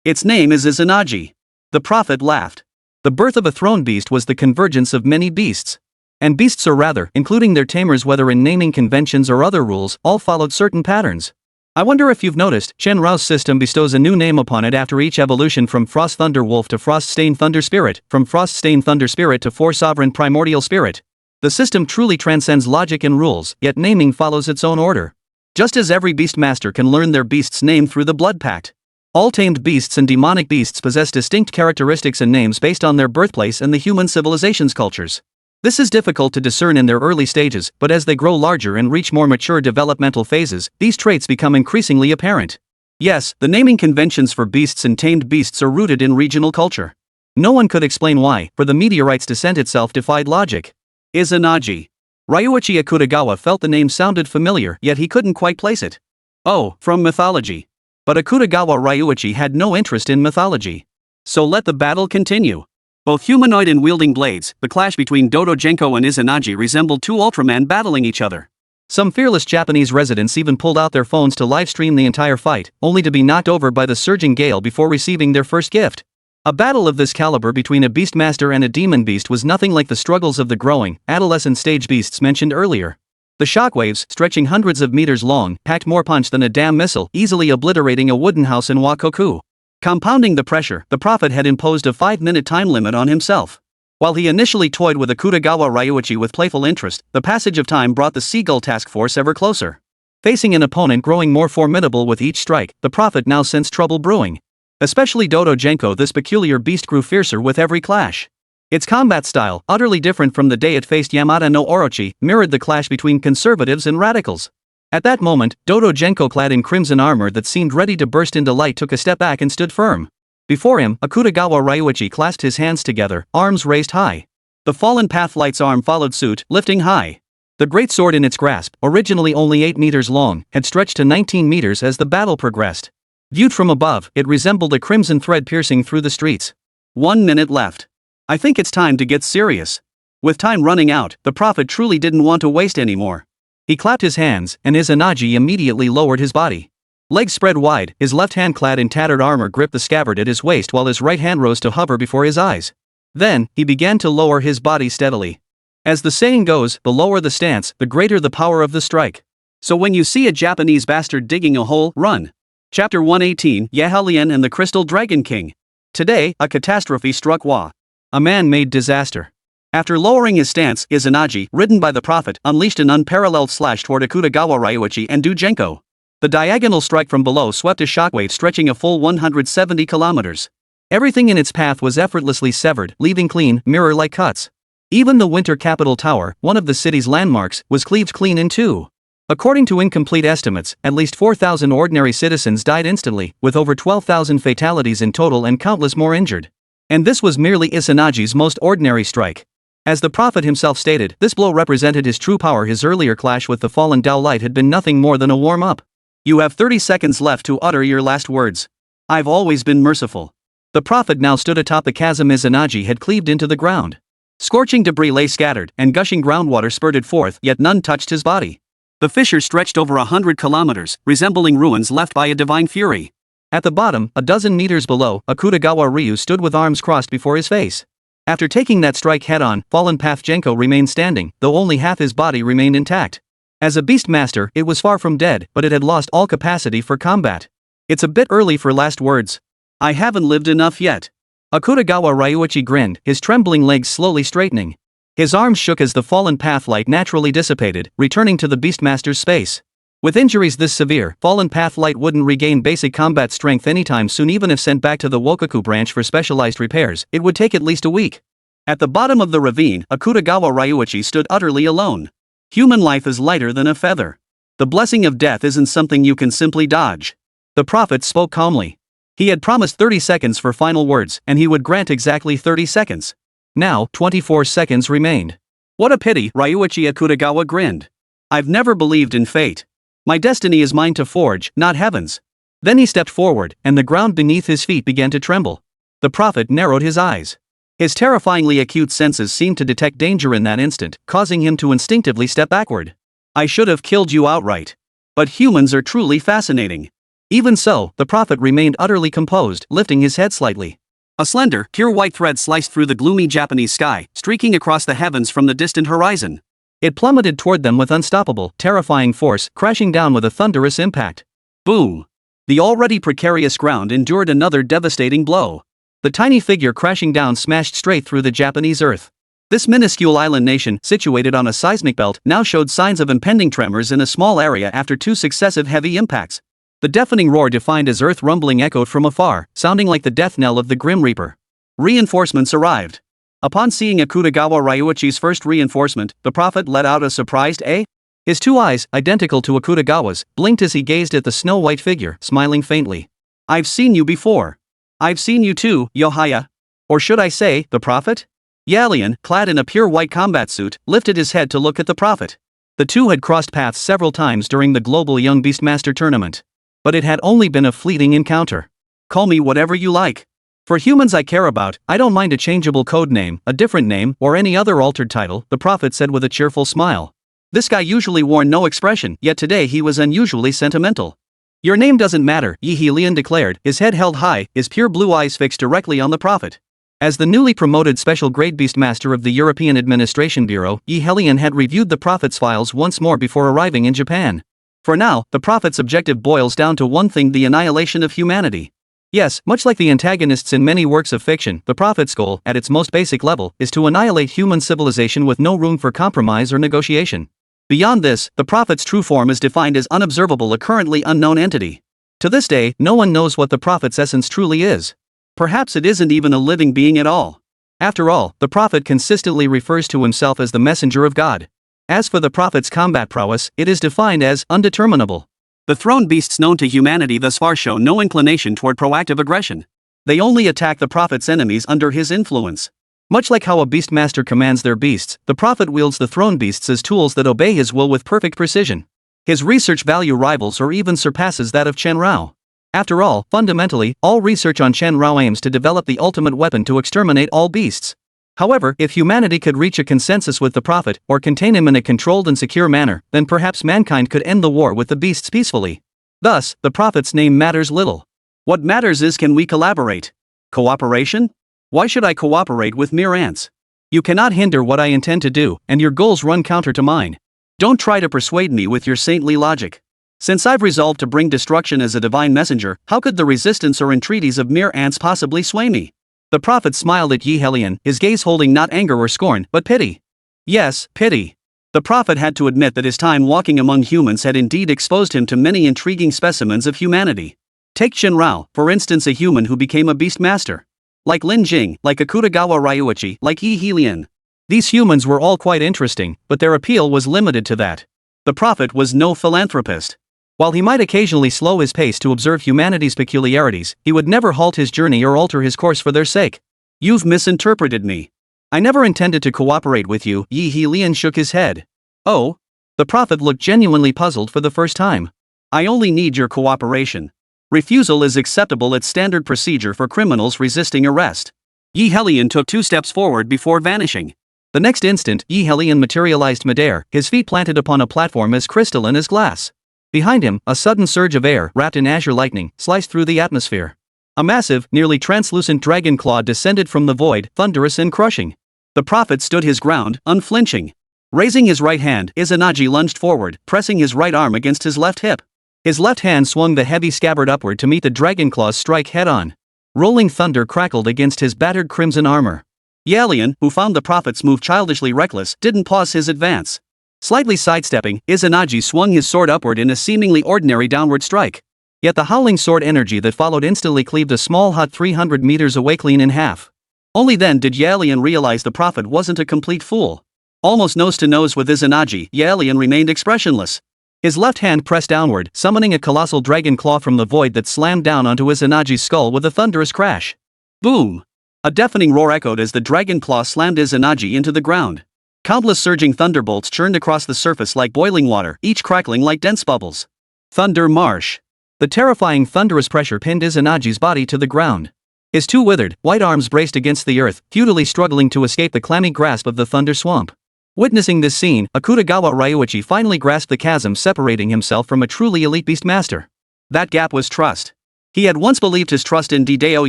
Its name is Izanagi. The prophet laughed. The birth of a throne beast was the convergence of many beasts. And beasts or rather, including their tamers whether in naming conventions or other rules, all followed certain patterns. I wonder if you've noticed, Shenrao's system bestows a new name upon it after each evolution from Frost Thunder Wolf to Frost Stained Thunder Spirit, from Frost Stained Thunder Spirit to Four Sovereign Primordial Spirit. The system truly transcends logic and rules, yet naming follows its own order. Just as every beast master can learn their beast's name through the blood pact. All tamed beasts and demonic beasts possess distinct characteristics and names based on their birthplace and the human civilization's cultures. This is difficult to discern in their early stages, but as they grow larger and reach more mature developmental phases, these traits become increasingly apparent. Yes, the naming conventions for beasts and tamed beasts are rooted in regional culture. No one could explain why, for the meteorite's descent itself defied logic. Izanagi. Ryuichi Akutagawa felt the name sounded familiar, yet he couldn't quite place it. Oh, from mythology. But Akutagawa Ryuichi had no interest in mythology. So let the battle continue. Both humanoid and wielding blades, the clash between Dodo Genko and Izanagi resembled 2 Ultramen battling each other. Some fearless Japanese residents even pulled out their phones to livestream the entire fight, only to be knocked over by the surging gale before receiving their first gift. A battle of this caliber between a beastmaster and a demon beast was nothing like the struggles of the growing, adolescent stage beasts mentioned earlier. The shockwaves, stretching hundreds of meters long, packed more punch than a damn missile, easily obliterating a wooden house in Wakoku. Compounding the pressure, the prophet had imposed a 5-minute time limit on himself. While he initially toyed with Akutagawa Ryuichi with playful interest, the passage of time brought the Seagull task force ever closer. Facing an opponent growing more formidable with each strike, the prophet now sensed trouble brewing. Especially Dodo Genko, this peculiar beast grew fiercer with every clash. Its combat style, utterly different from the day it faced Yamata no Orochi, mirrored the clash between conservatives and radicals. At that moment, Dodo Genko, clad in crimson armor that seemed ready to burst into light, took a step back and stood firm. Before him, Akutagawa Ryuichi clasped his hands together, arms raised high. The fallen Pathlight's arm followed suit, lifting high. The great sword in its grasp, originally only 8 meters long, had stretched to 19 meters as the battle progressed. Viewed from above, it resembled a crimson thread piercing through the streets. 1 minute left. I think it's time to get serious. With time running out, the prophet truly didn't want to waste any more. He clapped his hands, and Izanagi immediately lowered his body. Legs spread wide, his left hand clad in tattered armor gripped the scabbard at his waist while his right hand rose to hover before his eyes. Then, he began to lower his body steadily. As the saying goes, the lower the stance, the greater the power of the strike. So when you see a Japanese bastard digging a hole, run. Chapter 118, Yahalian and the Crystal Dragon King. Today, a catastrophe struck Wa. A man-made disaster. After lowering his stance, Izanagi, ridden by the prophet, unleashed an unparalleled slash toward Akutagawa Ryuichi and Dodo Genko. The diagonal strike from below swept a shockwave stretching a full 170 kilometers. Everything in its path was effortlessly severed, leaving clean, mirror-like cuts. Even the Winter Capital Tower, one of the city's landmarks, was cleaved clean in two. According to incomplete estimates, at least 4,000 ordinary citizens died instantly, with over 12,000 fatalities in total and countless more injured. And this was merely Izanagi's most ordinary strike. As the prophet himself stated, this blow represented his true power. His earlier clash with the fallen Tao Light had been nothing more than a warm-up. You have 30 seconds left to utter your last words. I've always been merciful. The prophet now stood atop the chasm Izanagi had cleaved into the ground. Scorching debris lay scattered, and gushing groundwater spurted forth, yet none touched his body. The fissure stretched over 100 kilometers, resembling ruins left by a divine fury. At the bottom, a dozen meters below, Akutagawa Ryu stood with arms crossed before his face. After taking that strike head-on, fallen Path Genko remained standing, though only half his body remained intact. As a beast master, it was far from dead, but it had lost all capacity for combat. It's a bit early for last words. I haven't lived enough yet. Akutagawa Ryuichi grinned, his trembling legs slowly straightening. His arms shook as the fallen path light naturally dissipated, returning to the Beastmaster's space. With injuries this severe, fallen path light wouldn't regain basic combat strength anytime soon. Even if sent back to the Wokaku branch for specialized repairs, it would take at least a week. At the bottom of the ravine, Akutagawa Ryuichi stood utterly alone. Human life is lighter than a feather. The blessing of death isn't something you can simply dodge. The prophet spoke calmly. He had promised 30 seconds for final words, and he would grant exactly 30 seconds. Now, 24 seconds remained. What a pity, Ryuichi Akutagawa grinned. I've never believed in fate. My destiny is mine to forge, not heaven's. Then he stepped forward, and the ground beneath his feet began to tremble. The prophet narrowed his eyes. His terrifyingly acute senses seemed to detect danger in that instant, causing him to instinctively step backward. I should have killed you outright. But humans are truly fascinating. Even so, the prophet remained utterly composed, lifting his head slightly. A slender, pure white thread sliced through the gloomy Japanese sky, streaking across the heavens from the distant horizon. It plummeted toward them with unstoppable, terrifying force, crashing down with a thunderous impact. Boom! The already precarious ground endured another devastating blow. The tiny figure crashing down smashed straight through the Japanese earth. This minuscule island nation, situated on a seismic belt, now showed signs of impending tremors in a small area after two successive heavy impacts. The deafening roar defined as earth rumbling echoed from afar, sounding like the death knell of the Grim Reaper. Reinforcements arrived. Upon seeing Akutagawa Ryuichi's first reinforcement, the prophet let out a surprised "eh?" His two eyes, identical to Akutagawa's, blinked as he gazed at the snow-white figure, smiling faintly. I've seen you before. I've seen you too, Yohaya. Or should I say, the prophet? Yalian, clad in a pure white combat suit, lifted his head to look at the prophet. The two had crossed paths several times during the global Young Beastmaster tournament. But it had only been a fleeting encounter. Call me whatever you like. For humans I care about, I don't mind a changeable code name, a different name, or any other altered title, the prophet said with a cheerful smile. This guy usually wore no expression, yet today he was unusually sentimental. Your name doesn't matter, Yihelian declared, his head held high, his pure blue eyes fixed directly on the prophet. As the newly promoted special grade Beastmaster of the European Administration Bureau, Yihelian had reviewed the prophet's files once more before arriving in Japan. For now, the prophet's objective boils down to one thing: the annihilation of humanity. Yes, much like the antagonists in many works of fiction, the prophet's goal, at its most basic level, is to annihilate human civilization with no room for compromise or negotiation. Beyond this, the prophet's true form is defined as unobservable, a currently unknown entity. To this day, no one knows what the prophet's essence truly is. Perhaps it isn't even a living being at all. After all, the prophet consistently refers to himself as the messenger of God. As for the prophet's combat prowess, it is defined as undeterminable. The throne beasts known to humanity thus far show no inclination toward proactive aggression. They only attack the prophet's enemies under his influence. Much like how a beastmaster commands their beasts, the prophet wields the throne beasts as tools that obey his will with perfect precision. His research value rivals or even surpasses that of Chen Rao. After all, fundamentally, all research on Chen Rao aims to develop the ultimate weapon to exterminate all beasts. However, if humanity could reach a consensus with the prophet, or contain him in a controlled and secure manner, then perhaps mankind could end the war with the beasts peacefully. Thus, the prophet's name matters little. What matters is, can we collaborate? Cooperation? Why should I cooperate with mere ants? You cannot hinder what I intend to do, and your goals run counter to mine. Don't try to persuade me with your saintly logic. Since I've resolved to bring destruction as a divine messenger, how could the resistance or entreaties of mere ants possibly sway me? The prophet smiled at Yihelian, his gaze holding not anger or scorn, but pity. Yes, pity. The prophet had to admit that his time walking among humans had indeed exposed him to many intriguing specimens of humanity. Take Chen Rao, for instance, a human who became a beastmaster. Like Lin Jing, like Akutagawa Ryuichi, like Yi Helian. These humans were all quite interesting, but their appeal was limited to that. The prophet was no philanthropist. While he might occasionally slow his pace to observe humanity's peculiarities, he would never halt his journey or alter his course for their sake. You've misinterpreted me. I never intended to cooperate with you. Yi Helian shook his head. Oh? The prophet looked genuinely puzzled for the first time. I only need your cooperation. Refusal is acceptable as standard procedure for criminals resisting arrest. Yi Helian took 2 steps forward before vanishing. The next instant, Yi Helian materialized midair, his feet planted upon a platform as crystalline as glass. Behind him, a sudden surge of air, wrapped in azure lightning, sliced through the atmosphere. A massive, nearly translucent dragon claw descended from the void, thunderous and crushing. The prophet stood his ground, unflinching. Raising his right hand, Izanagi lunged forward, pressing his right arm against his left hip. His left hand swung the heavy scabbard upward to meet the dragon claw's strike head-on. Rolling thunder crackled against his battered crimson armor. Yalian, who found the prophet's move childishly reckless, didn't pause his advance. Slightly sidestepping, Izanagi swung his sword upward in a seemingly ordinary downward strike. Yet the howling sword energy that followed instantly cleaved a small hut 300 meters away clean in half. Only then did Yalian realize the prophet wasn't a complete fool. Almost nose to nose with Izanagi, Yalian remained expressionless. His left hand pressed downward, summoning a colossal dragon claw from the void that slammed down onto Izanagi's skull with a thunderous crash. Boom! A deafening roar echoed as the dragon claw slammed Izanagi into the ground. Countless surging thunderbolts churned across the surface like boiling water, each crackling like dense bubbles. Thunder Marsh. The terrifying thunderous pressure pinned Izanagi's body to the ground. His 2 withered, white arms braced against the earth, futilely struggling to escape the clammy grasp of the thunder swamp. Witnessing this scene, Akutagawa Ryuichi finally grasped the chasm separating himself from a truly elite beast master. That gap was trust. He had once believed his trust in Didao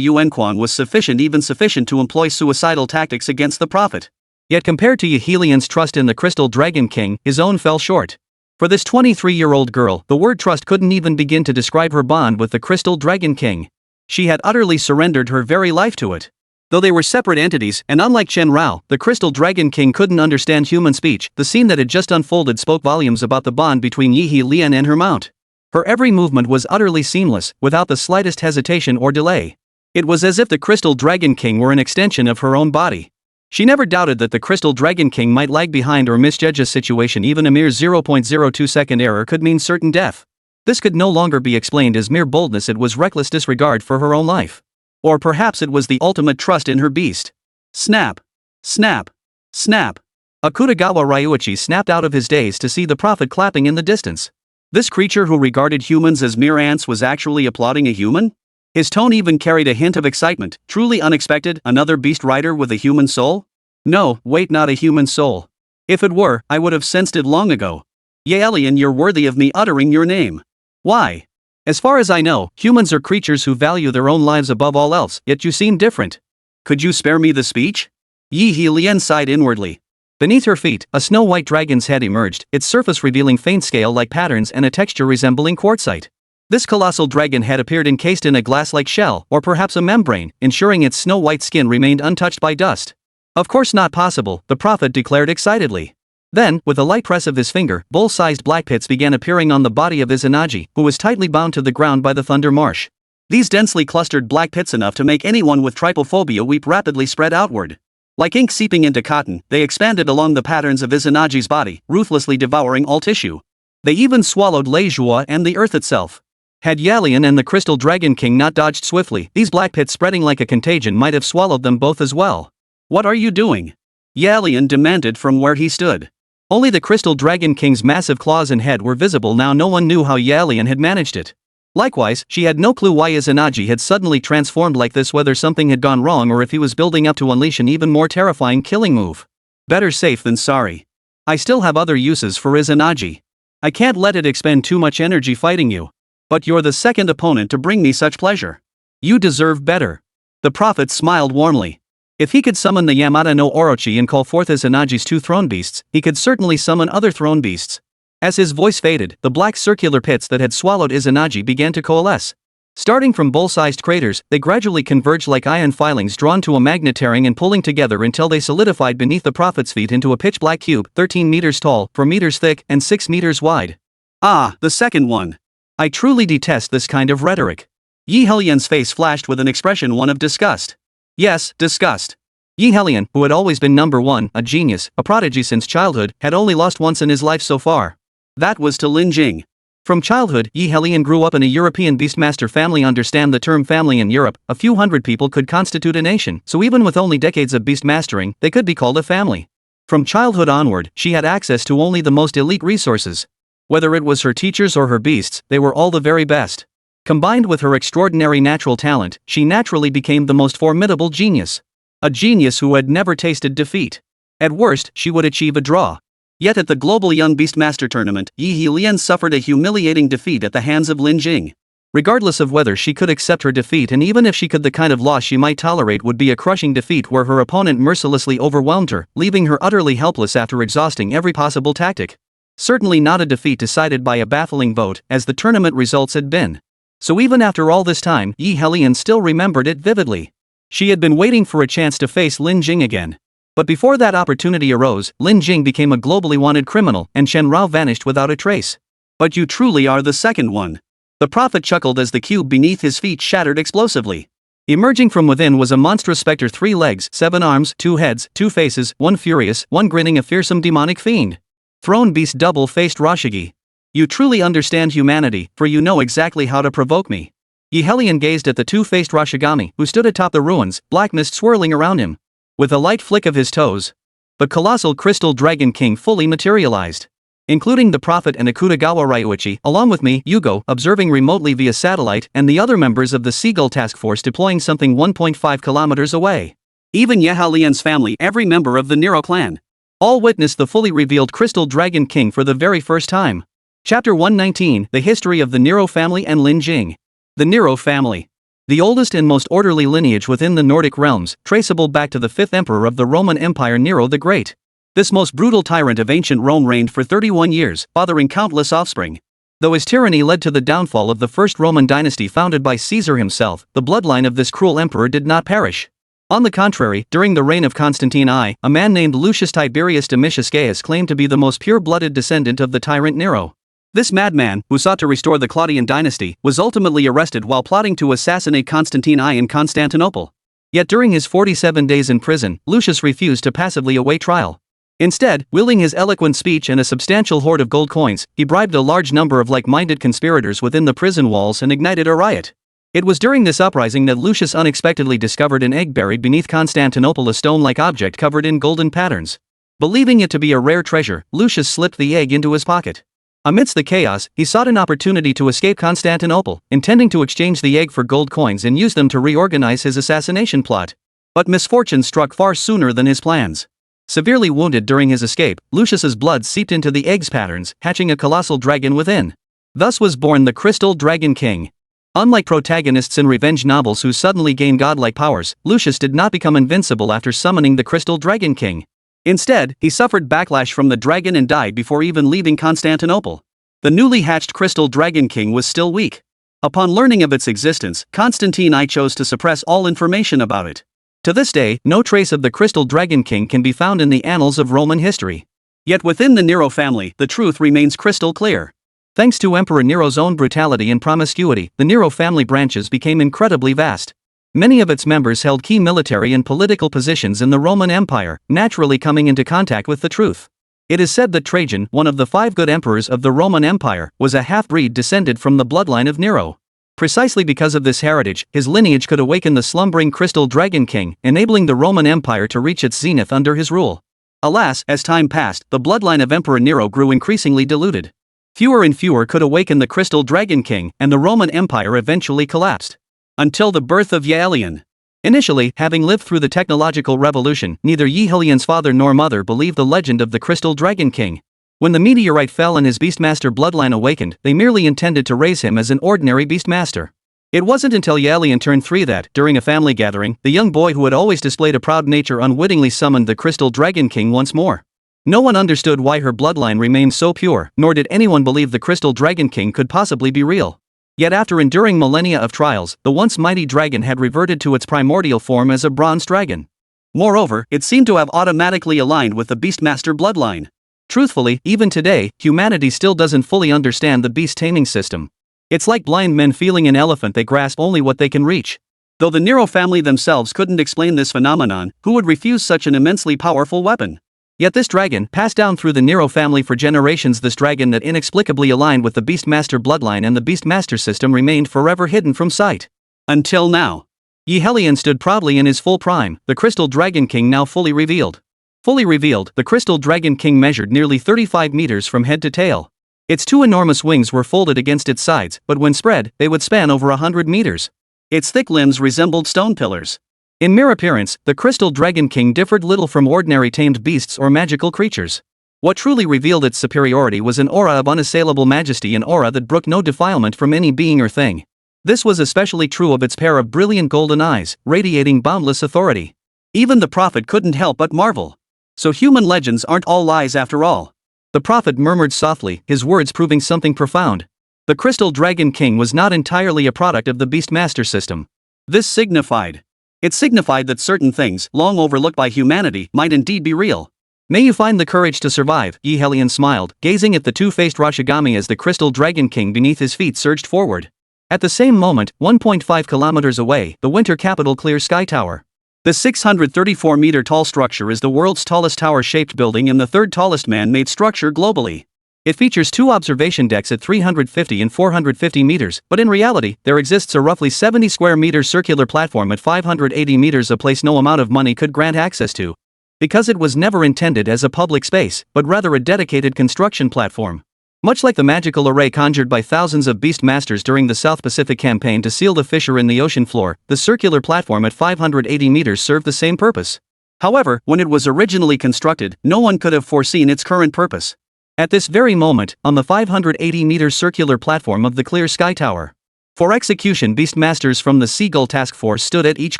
Yuanquan was sufficient, even sufficient to employ suicidal tactics against the prophet. Yet compared to Yi Helian's trust in the Crystal Dragon King, his own fell short. For this 23-year-old girl, the word trust couldn't even begin to describe her bond with the Crystal Dragon King. She had utterly surrendered her very life to it. Though they were separate entities, and unlike Chen Rao, the Crystal Dragon King couldn't understand human speech, the scene that had just unfolded spoke volumes about the bond between Yi Helian and her mount. Her every movement was utterly seamless, without the slightest hesitation or delay. It was as if the Crystal Dragon King were an extension of her own body. She never doubted that the Crystal Dragon King might lag behind or misjudge a situation. Even a mere 0.02-second error could mean certain death. This could no longer be explained as mere boldness, it was reckless disregard for her own life. Or perhaps it was the ultimate trust in her beast. Snap! Snap! Snap! Akutagawa Ryuichi snapped out of his daze to see the prophet clapping in the distance. This creature who regarded humans as mere ants was actually applauding a human? His tone even carried a hint of excitement. Truly unexpected, another beast rider with a human soul? No, wait, not a human soul. If it were, I would have sensed it long ago. Yalian, you're worthy of me uttering your name. Why? As far as I know, humans are creatures who value their own lives above all else, yet you seem different. Could you spare me the speech? Yi Helian sighed inwardly. Beneath her feet, a snow-white dragon's head emerged, its surface revealing faint scale-like patterns and a texture resembling quartzite. This colossal dragon head appeared encased in a glass-like shell, or perhaps a membrane, ensuring its snow-white skin remained untouched by dust. Of course not possible, the prophet declared excitedly. Then, with a light press of his finger, bull-sized black pits began appearing on the body of Izanagi, who was tightly bound to the ground by the thunder marsh. These densely clustered black pits, enough to make anyone with trypophobia weep, rapidly spread outward. Like ink seeping into cotton, they expanded along the patterns of Izanagi's body, ruthlessly devouring all tissue. They even swallowed Lei Zhua and the earth itself. Had Yalian and the Crystal Dragon King not dodged swiftly, these black pits spreading like a contagion might have swallowed them both as well. What are you doing? Yalian demanded from where he stood. Only the Crystal Dragon King's massive claws and head were visible now. No one knew how Yalian had managed it. Likewise, she had no clue why Izanagi had suddenly transformed like this, whether something had gone wrong or if he was building up to unleash an even more terrifying killing move. Better safe than sorry. I still have other uses for Izanagi. I can't let it expend too much energy fighting you. But you're the second opponent to bring me such pleasure. You deserve better. The prophet smiled warmly. If he could summon the Yamada no Orochi and call forth Izanagi's 2 throne beasts, he could certainly summon other throne beasts. As his voice faded, the black circular pits that had swallowed Izanagi began to coalesce. Starting from bowl-sized craters, they gradually converged like iron filings drawn to a magnet, tearing and pulling together until they solidified beneath the prophet's feet into a pitch-black cube, 13 meters tall, 4 meters thick, and 6 meters wide. Ah, the second one. I truly detest this kind of rhetoric. Yi Helian's face flashed with an expression one of disgust. Yes, disgust. Yi Helion, who had always been number one, a genius, a prodigy since childhood, had only lost once in his life so far. That was to Lin Jing. From childhood, Yi Helion grew up in a European beastmaster family. Understand the term family in Europe, a few hundred people could constitute a nation, so even with only decades of beastmastering, they could be called a family. From childhood onward, she had access to only the most elite resources. Whether it was her teachers or her beasts, they were all the very best. Combined with her extraordinary natural talent, she naturally became the most formidable genius. A genius who had never tasted defeat. At worst, she would achieve a draw. Yet at the Global Young Beastmaster Tournament, Yi Helion suffered a humiliating defeat at the hands of Lin Jing. Regardless of whether she could accept her defeat, and even if she could, the kind of loss she might tolerate would be a crushing defeat where her opponent mercilessly overwhelmed her, leaving her utterly helpless after exhausting every possible tactic. Certainly not a defeat decided by a baffling vote, as the tournament results had been. So even after all this time, Yi Helion still remembered it vividly. She had been waiting for a chance to face Lin Jing again. But before that opportunity arose, Lin Jing became a globally wanted criminal, and Shen Rao vanished without a trace. But you truly are the second one. The prophet chuckled as the cube beneath his feet shattered explosively. Emerging from within was a monstrous specter, 3 legs, 7 arms, 2 heads, 2 faces, 1 furious, 1 grinning, a fearsome demonic fiend. Throne beast, double-faced Rashigi. You truly understand humanity, for you know exactly how to provoke me. Yi Helion gazed at the 2-faced Rashigami, who stood atop the ruins, black mist swirling around him. With a light flick of his toes, the colossal crystal dragon king fully materialized. Including the prophet and Akutagawa Ryuichi, along with me, Yugo, observing remotely via satellite, and the other members of the Seagull Task Force deploying something 1.5 kilometers away. Even Yi Helion's family, every member of the Nero clan, all witnessed the fully revealed crystal dragon king for the very first time. Chapter 119, The History of the Nero Family and Lin Jing. The Nero family. The oldest and most orderly lineage within the Nordic realms, traceable back to the 5th emperor of the Roman Empire, Nero the Great. This most brutal tyrant of ancient Rome reigned for 31 years, fathering countless offspring. Though his tyranny led to the downfall of the first Roman dynasty founded by Caesar himself, the bloodline of this cruel emperor did not perish. On the contrary, during the reign of Constantine I, a man named Lucius Tiberius Domitius Gaius claimed to be the most pure-blooded descendant of the tyrant Nero. This madman, who sought to restore the Claudian dynasty, was ultimately arrested while plotting to assassinate Constantine I in Constantinople. Yet during his 47 days in prison, Lucius refused to passively await trial. Instead, wielding his eloquent speech and a substantial hoard of gold coins, he bribed a large number of like-minded conspirators within the prison walls and ignited a riot. It was during this uprising that Lucius unexpectedly discovered an egg buried beneath Constantinople, a stone-like object covered in golden patterns. Believing it to be a rare treasure, Lucius slipped the egg into his pocket. Amidst the chaos, he sought an opportunity to escape Constantinople, intending to exchange the egg for gold coins and use them to reorganize his assassination plot. But misfortune struck far sooner than his plans. Severely wounded during his escape, Lucius's blood seeped into the egg's patterns, hatching a colossal dragon within. Thus was born the Crystal Dragon King. Unlike protagonists in revenge novels who suddenly gain godlike powers, Lucius did not become invincible after summoning the Crystal Dragon King. Instead, he suffered backlash from the dragon and died before even leaving Constantinople. The newly hatched Crystal Dragon King was still weak. Upon learning of its existence, Constantine I chose to suppress all information about it. To this day, no trace of the Crystal Dragon King can be found in the annals of Roman history. Yet within the Nero family, the truth remains crystal clear. Thanks to Emperor Nero's own brutality and promiscuity, the Nero family branches became incredibly vast. Many of its members held key military and political positions in the Roman Empire, naturally coming into contact with the truth. It is said that Trajan, one of the 5 good emperors of the Roman Empire, was a half-breed descended from the bloodline of Nero. Precisely because of this heritage, his lineage could awaken the slumbering Crystal Dragon King, enabling the Roman Empire to reach its zenith under his rule. Alas, as time passed, the bloodline of Emperor Nero grew increasingly diluted. Fewer and fewer could awaken the Crystal Dragon King, and the Roman Empire eventually collapsed. Until the birth of Yi Helion. Initially, having lived through the technological revolution, neither Yi Helion's father nor mother believed the legend of the Crystal Dragon King. When the meteorite fell and his Beastmaster bloodline awakened, they merely intended to raise him as an ordinary Beastmaster. It wasn't until Yi Helion turned 3 that, during a family gathering, the young boy who had always displayed a proud nature unwittingly summoned the Crystal Dragon King once more. No one understood why her bloodline remained so pure, nor did anyone believe the Crystal Dragon King could possibly be real. Yet after enduring millennia of trials, the once mighty dragon had reverted to its primordial form as a bronze dragon. Moreover, it seemed to have automatically aligned with the Beastmaster bloodline. Truthfully, even today, humanity still doesn't fully understand the beast taming system. It's like blind men feeling an elephant, they grasp only what they can reach. Though the Nero family themselves couldn't explain this phenomenon, who would refuse such an immensely powerful weapon? Yet this dragon, passed down through the Nero family for generations, this dragon that inexplicably aligned with the Beastmaster bloodline and the Beastmaster system, remained forever hidden from sight. Until now. Yi Helion stood proudly in his full prime, the Crystal Dragon King now fully revealed. Fully revealed, the Crystal Dragon King measured nearly 35 meters from head to tail. Its two enormous wings were folded against its sides, but when spread, they would span over 100 meters. Its thick limbs resembled stone pillars. In mere appearance, the Crystal Dragon King differed little from ordinary tamed beasts or magical creatures. What truly revealed its superiority was an aura of unassailable majesty, an aura that brooked no defilement from any being or thing. This was especially true of its pair of brilliant golden eyes, radiating boundless authority. Even the prophet couldn't help but marvel. So human legends aren't all lies after all. The prophet murmured softly, his words proving something profound. The Crystal Dragon King was not entirely a product of the Beastmaster system. This signified. It signified that certain things, long overlooked by humanity, might indeed be real. May you find the courage to survive, Yi Helion smiled, gazing at the two-faced Rashigami as the Crystal Dragon King beneath his feet surged forward. At the same moment, 1.5 kilometers away, the winter capital Clear Sky Tower. The 634-meter-tall structure is the world's tallest tower-shaped building and the third tallest man-made structure globally. It features two observation decks at 350 and 450 meters, but in reality, there exists a roughly 70 square meter circular platform at 580 meters, a place no amount of money could grant access to. Because it was never intended as a public space, but rather a dedicated construction platform. Much like the magical array conjured by thousands of Beastmasters during the South Pacific campaign to seal the fissure in the ocean floor, the circular platform at 580 meters served the same purpose. However, when it was originally constructed, no one could have foreseen its current purpose. At this very moment, on the 580-meter circular platform of the Clear Sky Tower. For execution, Beastmasters from the Seagull Task Force stood at each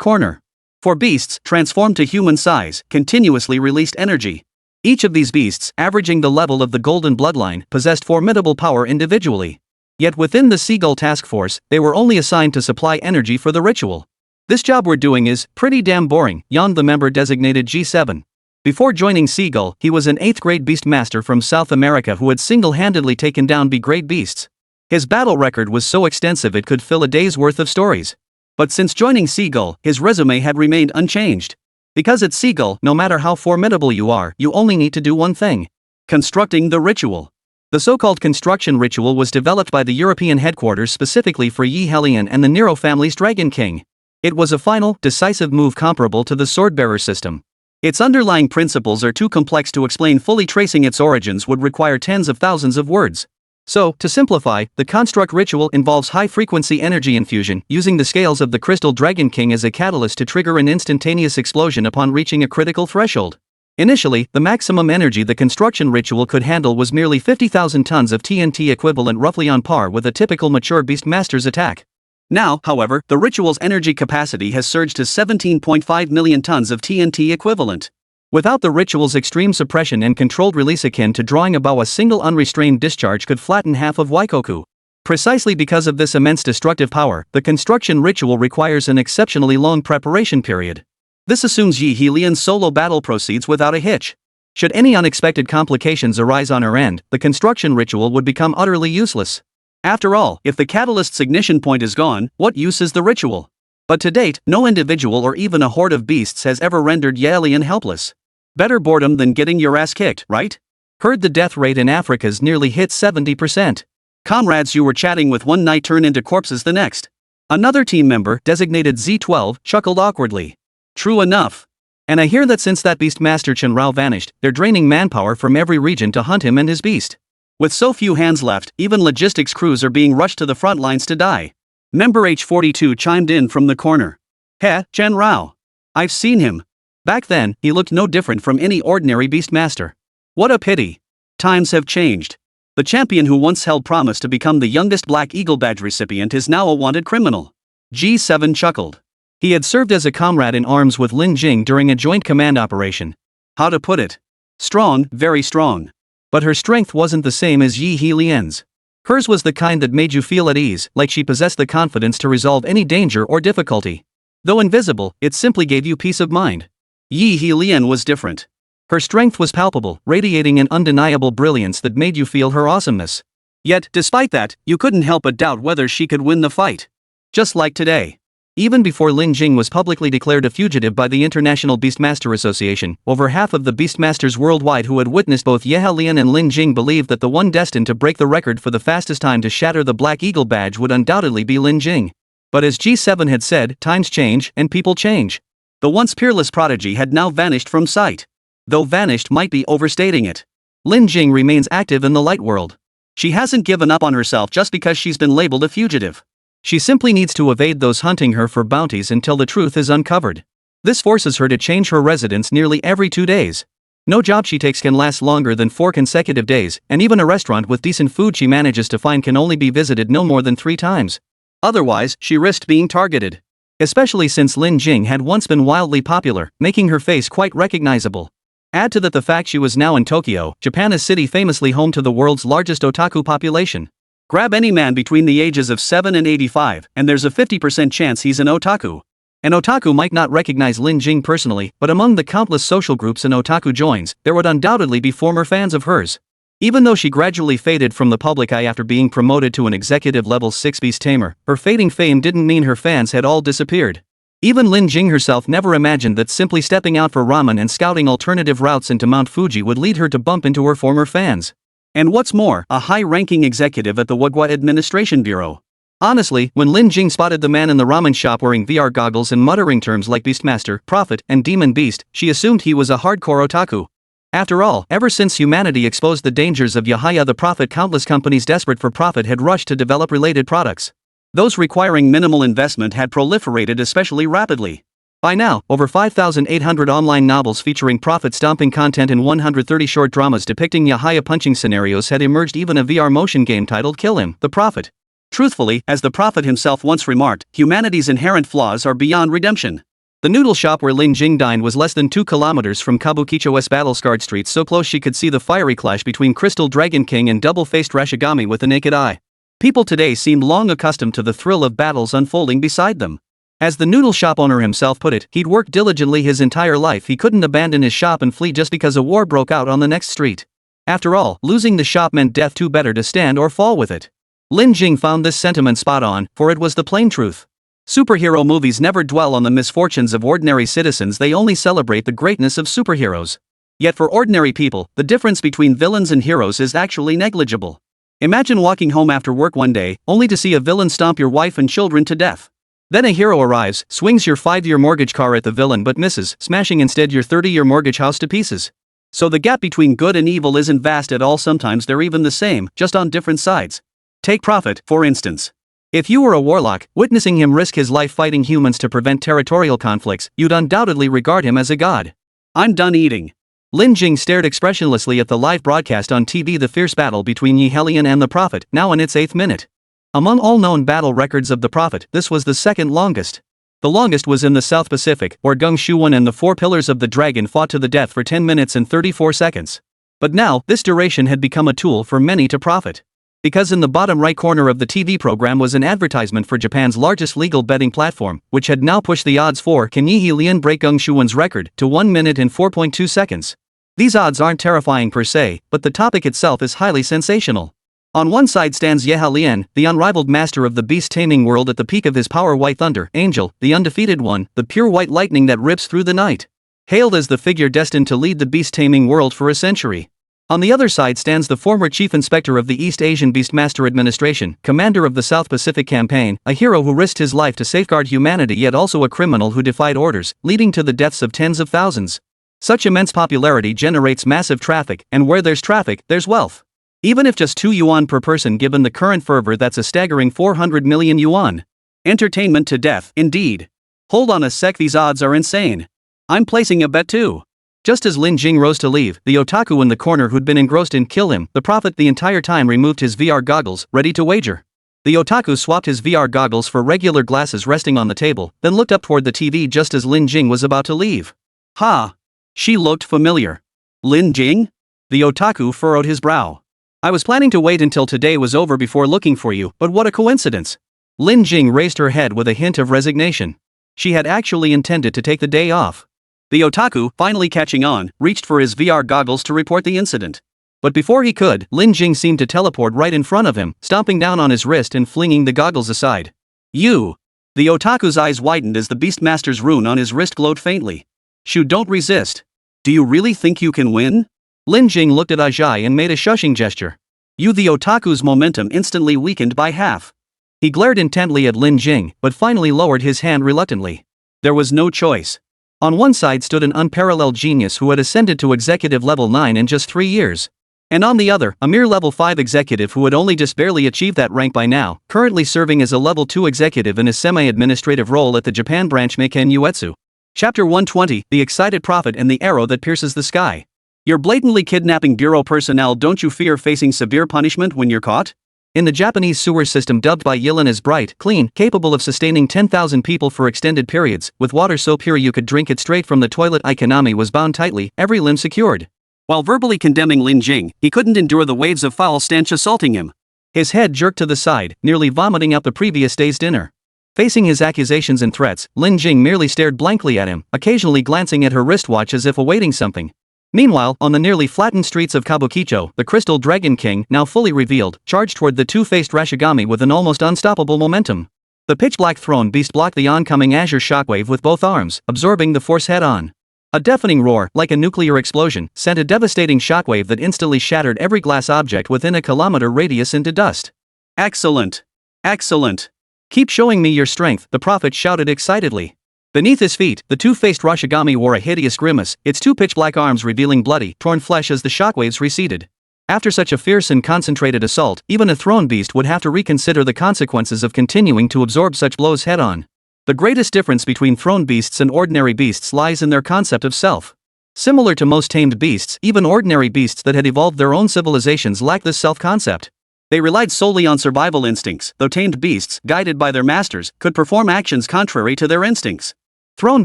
corner. For beasts, transformed to human size, continuously released energy. Each of these beasts, averaging the level of the Golden Bloodline, possessed formidable power individually. Yet within the Seagull Task Force, they were only assigned to supply energy for the ritual. This job we're doing is pretty damn boring, yawned the member designated G7. Before joining Seagull, he was an 8th grade Beastmaster from South America who had single-handedly taken down B-grade beasts. His battle record was so extensive it could fill a day's worth of stories. But since joining Seagull, his resume had remained unchanged. Because at Seagull, no matter how formidable you are, you only need to do one thing. Constructing the ritual. The so-called construction ritual was developed by the European headquarters specifically for Yi Helion and the Nero family's Dragon King. It was a final, decisive move comparable to the Swordbearer system. Its underlying principles are too complex to explain fully. Tracing its origins would require tens of thousands of words. So, to simplify, the construct ritual involves high-frequency energy infusion, using the scales of the Crystal Dragon King as a catalyst to trigger an instantaneous explosion upon reaching a critical threshold. Initially, the maximum energy the construction ritual could handle was merely 50,000 tons of TNT, equivalent roughly on par with a typical mature Beastmaster's attack. Now, however, the ritual's energy capacity has surged to 17.5 million tons of TNT equivalent. Without the ritual's extreme suppression and controlled release akin to drawing a bow, a single unrestrained discharge could flatten half of Waikoku. Precisely because of this immense destructive power, the construction ritual requires an exceptionally long preparation period. This assumes Yi Helion's solo battle proceeds without a hitch. Should any unexpected complications arise on her end, the construction ritual would become utterly useless. After all, if the catalyst's ignition point is gone, what use is the ritual? But to date, no individual or even a horde of beasts has ever rendered Yi Helion helpless. Better boredom than getting your ass kicked, right? Heard the death rate in Africa's nearly hit 70%. Comrades you were chatting with one night turn into corpses the next. Another team member, designated Z12, chuckled awkwardly. True enough. And I hear that since that Beastmaster Chen Rao vanished, they're draining manpower from every region to hunt him and his beast. With so few hands left, even logistics crews are being rushed to the front lines to die. Member H42 chimed in from the corner. Heh, Chen Rao. I've seen him. Back then, he looked no different from any ordinary Beastmaster. What a pity. Times have changed. The champion who once held promise to become the youngest Black Eagle Badge recipient is now a wanted criminal. G7 chuckled. He had served as a comrade in arms with Lin Jing during a joint command operation. How to put it? Strong, very strong. But her strength wasn't the same as Yi Helion's. Hers was the kind that made you feel at ease, like she possessed the confidence to resolve any danger or difficulty. Though invisible, it simply gave you peace of mind. Yi Helion was different. Her strength was palpable, radiating an undeniable brilliance that made you feel her awesomeness. Yet, despite that, you couldn't help but doubt whether she could win the fight. Just like today. Even before Lin Jing was publicly declared a fugitive by the International Beastmaster Association, over half of the Beastmasters worldwide who had witnessed both Ye Lian and Lin Jing believed that the one destined to break the record for the fastest time to shatter the Black Eagle badge would undoubtedly be Lin Jing. But as G7 had said, times change and people change. The once peerless prodigy had now vanished from sight. Though vanished might be overstating it. Lin Jing remains active in the light world. She hasn't given up on herself just because she's been labeled a fugitive. She simply needs to evade those hunting her for bounties until the truth is uncovered. This forces her to change her residence nearly every 2 days. No job she takes can last longer than 4 consecutive days, and even a restaurant with decent food she manages to find can only be visited no more than 3 times. Otherwise, she risked being targeted. Especially since Lin Jing had once been wildly popular, making her face quite recognizable. Add to that the fact she was now in Tokyo, Japan, a city famously home to the world's largest otaku population. Grab any man between the ages of 7 and 85, and there's a 50% chance he's an otaku. An otaku might not recognize Lin Jing personally, but among the countless social groups an otaku joins, there would undoubtedly be former fans of hers. Even though she gradually faded from the public eye after being promoted to an executive-level 6-beast tamer, her fading fame didn't mean her fans had all disappeared. Even Lin Jing herself never imagined that simply stepping out for ramen and scouting alternative routes into Mount Fuji would lead her to bump into her former fans. And what's more, a high-ranking executive at the Wagwa Administration Bureau. Honestly, when Lin Jing spotted the man in the ramen shop wearing VR goggles and muttering terms like Beastmaster, Prophet, and Demon Beast, she assumed he was a hardcore otaku. After all, ever since humanity exposed the dangers of Yahya the Prophet, countless companies desperate for profit had rushed to develop related products. Those requiring minimal investment had proliferated especially rapidly. By now, over 5,800 online novels featuring profit-stomping content and 130 short dramas depicting Yahya punching scenarios had emerged, even a VR motion game titled Kill Him, the Prophet. Truthfully, as the Prophet himself once remarked, humanity's inherent flaws are beyond redemption. The noodle shop where Lin Jing dined was less than 2 kilometers from Kabukicho's battle-scarred streets, so close she could see the fiery clash between Crystal Dragon King and double-faced Rashigami with the naked eye. People today seemed long accustomed to the thrill of battles unfolding beside them. As the noodle shop owner himself put it, he'd worked diligently his entire life. He couldn't abandon his shop and flee just because a war broke out on the next street. After all, losing the shop meant death, too better to stand or fall with it. Lin Jing found this sentiment spot on, for it was the plain truth. Superhero movies never dwell on the misfortunes of ordinary citizens, they only celebrate the greatness of superheroes. Yet for ordinary people, the difference between villains and heroes is actually negligible. Imagine walking home after work one day, only to see a villain stomp your wife and children to death. Then a hero arrives, swings your 5-year mortgage car at the villain but misses, smashing instead your 30-year mortgage house to pieces. So the gap between good and evil isn't vast at all, sometimes they're even the same, just on different sides. Take Prophet, for instance. If you were a warlock, witnessing him risk his life fighting humans to prevent territorial conflicts, you'd undoubtedly regard him as a god. I'm done eating. Lin Jing stared expressionlessly at the live broadcast on TV, the fierce battle between Ye Lian and the Prophet, now in its 8th minute. Among all known battle records of the Prophet, this was the second longest. The longest was in the South Pacific, where Gung Shuwen and the 4 Pillars of the Dragon fought to the death for 10 minutes and 34 seconds. But now, this duration had become a tool for many to profit. Because in the bottom right corner of the TV program was an advertisement for Japan's largest legal betting platform, which had now pushed the odds for can Ye Lian break Gung Shuwen's record to 1 minute and 4.2 seconds. These odds aren't terrifying per se, but the topic itself is highly sensational. On one side stands Ye Lian, the unrivaled master of the beast-taming world at the peak of his power, White Thunder, Angel, the undefeated one, the pure white lightning that rips through the night. Hailed as the figure destined to lead the beast-taming world for a century. On the other side stands the former chief inspector of the East Asian Beastmaster Administration, commander of the South Pacific Campaign, a hero who risked his life to safeguard humanity, yet also a criminal who defied orders, leading to the deaths of tens of thousands. Such immense popularity generates massive traffic, and where there's traffic, there's wealth. Even if just 2 yuan per person, given the current fervor, that's a staggering 400 million yuan. Entertainment to death, indeed. Hold on a sec, these odds are insane. I'm placing a bet too. Just as Lin Jing rose to leave, the otaku in the corner who'd been engrossed in Kill Him, the Prophet the entire time removed his VR goggles, ready to wager. The otaku swapped his VR goggles for regular glasses resting on the table, then looked up toward the TV just as Lin Jing was about to leave. Ha! She looked familiar. Lin Jing? The otaku furrowed his brow. I was planning to wait until today was over before looking for you, but what a coincidence. Lin Jing raised her head with a hint of resignation. She had actually intended to take the day off. The otaku, finally catching on, reached for his VR goggles to report the incident. But before he could, Lin Jing seemed to teleport right in front of him, stomping down on his wrist and flinging the goggles aside. You! The otaku's eyes widened as the Beastmaster's rune on his wrist glowed faintly. Shu, don't resist. Do you really think you can win? Lin Jing looked at Ajay and made a shushing gesture. The otaku's momentum instantly weakened by half. He glared intently at Lin Jing, but finally lowered his hand reluctantly. There was no choice. On one side stood an unparalleled genius who had ascended to executive level 9 in just 3 years. And on the other, a mere level 5 executive who had only just barely achieved that rank by now, currently serving as a level 2 executive in a semi-administrative role at the Japan branch Meiken Uetsu. Chapter 120, The Excited Prophet and the Arrow That Pierces the Sky. You're blatantly kidnapping bureau personnel. Don't you fear facing severe punishment when you're caught? In the Japanese sewer system dubbed by Yilin as bright, clean, capable of sustaining 10,000 people for extended periods, with water so pure you could drink it straight from the toilet, Ikonami was bound tightly, every limb secured. While verbally condemning Lin Jing, he couldn't endure the waves of foul stench assaulting him. His head jerked to the side, nearly vomiting out the previous day's dinner. Facing his accusations and threats, Lin Jing merely stared blankly at him, occasionally glancing at her wristwatch as if awaiting something. Meanwhile, on the nearly flattened streets of Kabukicho, the Crystal Dragon King, now fully revealed, charged toward the two-faced Rashigami with an almost unstoppable momentum. The pitch-black throne beast blocked the oncoming azure shockwave with both arms, absorbing the force head-on. A deafening roar, like a nuclear explosion, sent a devastating shockwave that instantly shattered every glass object within a kilometer radius into dust. Excellent! Excellent! Keep showing me your strength, the prophet shouted excitedly. Beneath his feet, the two-faced Rashigami wore a hideous grimace, its two pitch-black arms revealing bloody, torn flesh as the shockwaves receded. After such a fierce and concentrated assault, even a throne beast would have to reconsider the consequences of continuing to absorb such blows head-on. The greatest difference between throne beasts and ordinary beasts lies in their concept of self. Similar to most tamed beasts, even ordinary beasts that had evolved their own civilizations lack this self-concept. They relied solely on survival instincts, though tamed beasts, guided by their masters, could perform actions contrary to their instincts. Throne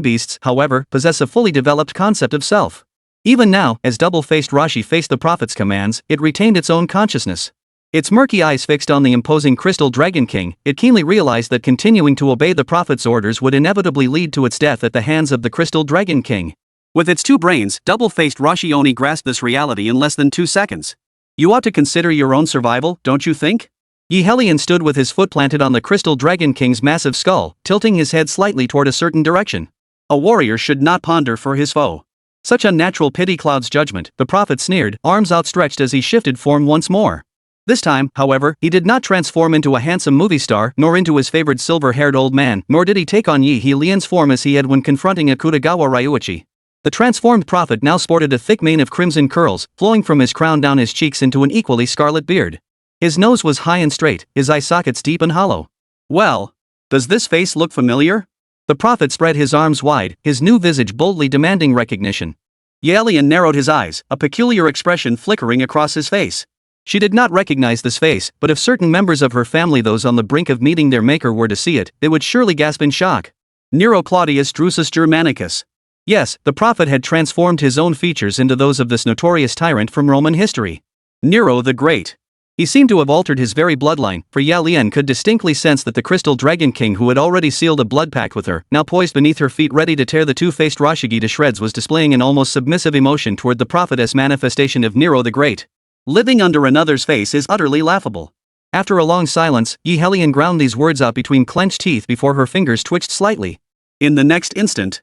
beasts, however, possess a fully developed concept of self. Even now, as double-faced Rashi faced the prophet's commands, it retained its own consciousness. Its murky eyes fixed on the imposing Crystal Dragon King, it keenly realized that continuing to obey the prophet's orders would inevitably lead to its death at the hands of the Crystal Dragon King. With its two brains, double-faced Rashi Oni grasped this reality in less than 2 seconds. You ought to consider your own survival, don't you think? Yi Helion stood with his foot planted on the Crystal Dragon King's massive skull, tilting his head slightly toward a certain direction. A warrior should not ponder for his foe. Such unnatural pity clouds judgment, the prophet sneered, arms outstretched as he shifted form once more. This time, however, he did not transform into a handsome movie star, nor into his favorite silver-haired old man, nor did he take on Yi Helion's form as he had when confronting Akutagawa Ryuichi. The transformed prophet now sported a thick mane of crimson curls, flowing from his crown down his cheeks into an equally scarlet beard. His nose was high and straight, his eye sockets deep and hollow. Well, does this face look familiar? The prophet spread his arms wide, his new visage boldly demanding recognition. Yi Helion narrowed his eyes, a peculiar expression flickering across his face. She did not recognize this face, but if certain members of her family, those on the brink of meeting their maker, were to see it, they would surely gasp in shock. Nero Claudius Drusus Germanicus. Yes, the prophet had transformed his own features into those of this notorious tyrant from Roman history. Nero the Great. He seemed to have altered his very bloodline, for Yi Helion could distinctly sense that the Crystal Dragon King, who had already sealed a blood pact with her, now poised beneath her feet ready to tear the two-faced Rashigi to shreds, was displaying an almost submissive emotion toward the prophetess manifestation of Nero the Great. Living under another's face is utterly laughable. After a long silence, Yi Helion ground these words out between clenched teeth before her fingers twitched slightly. In the next instant,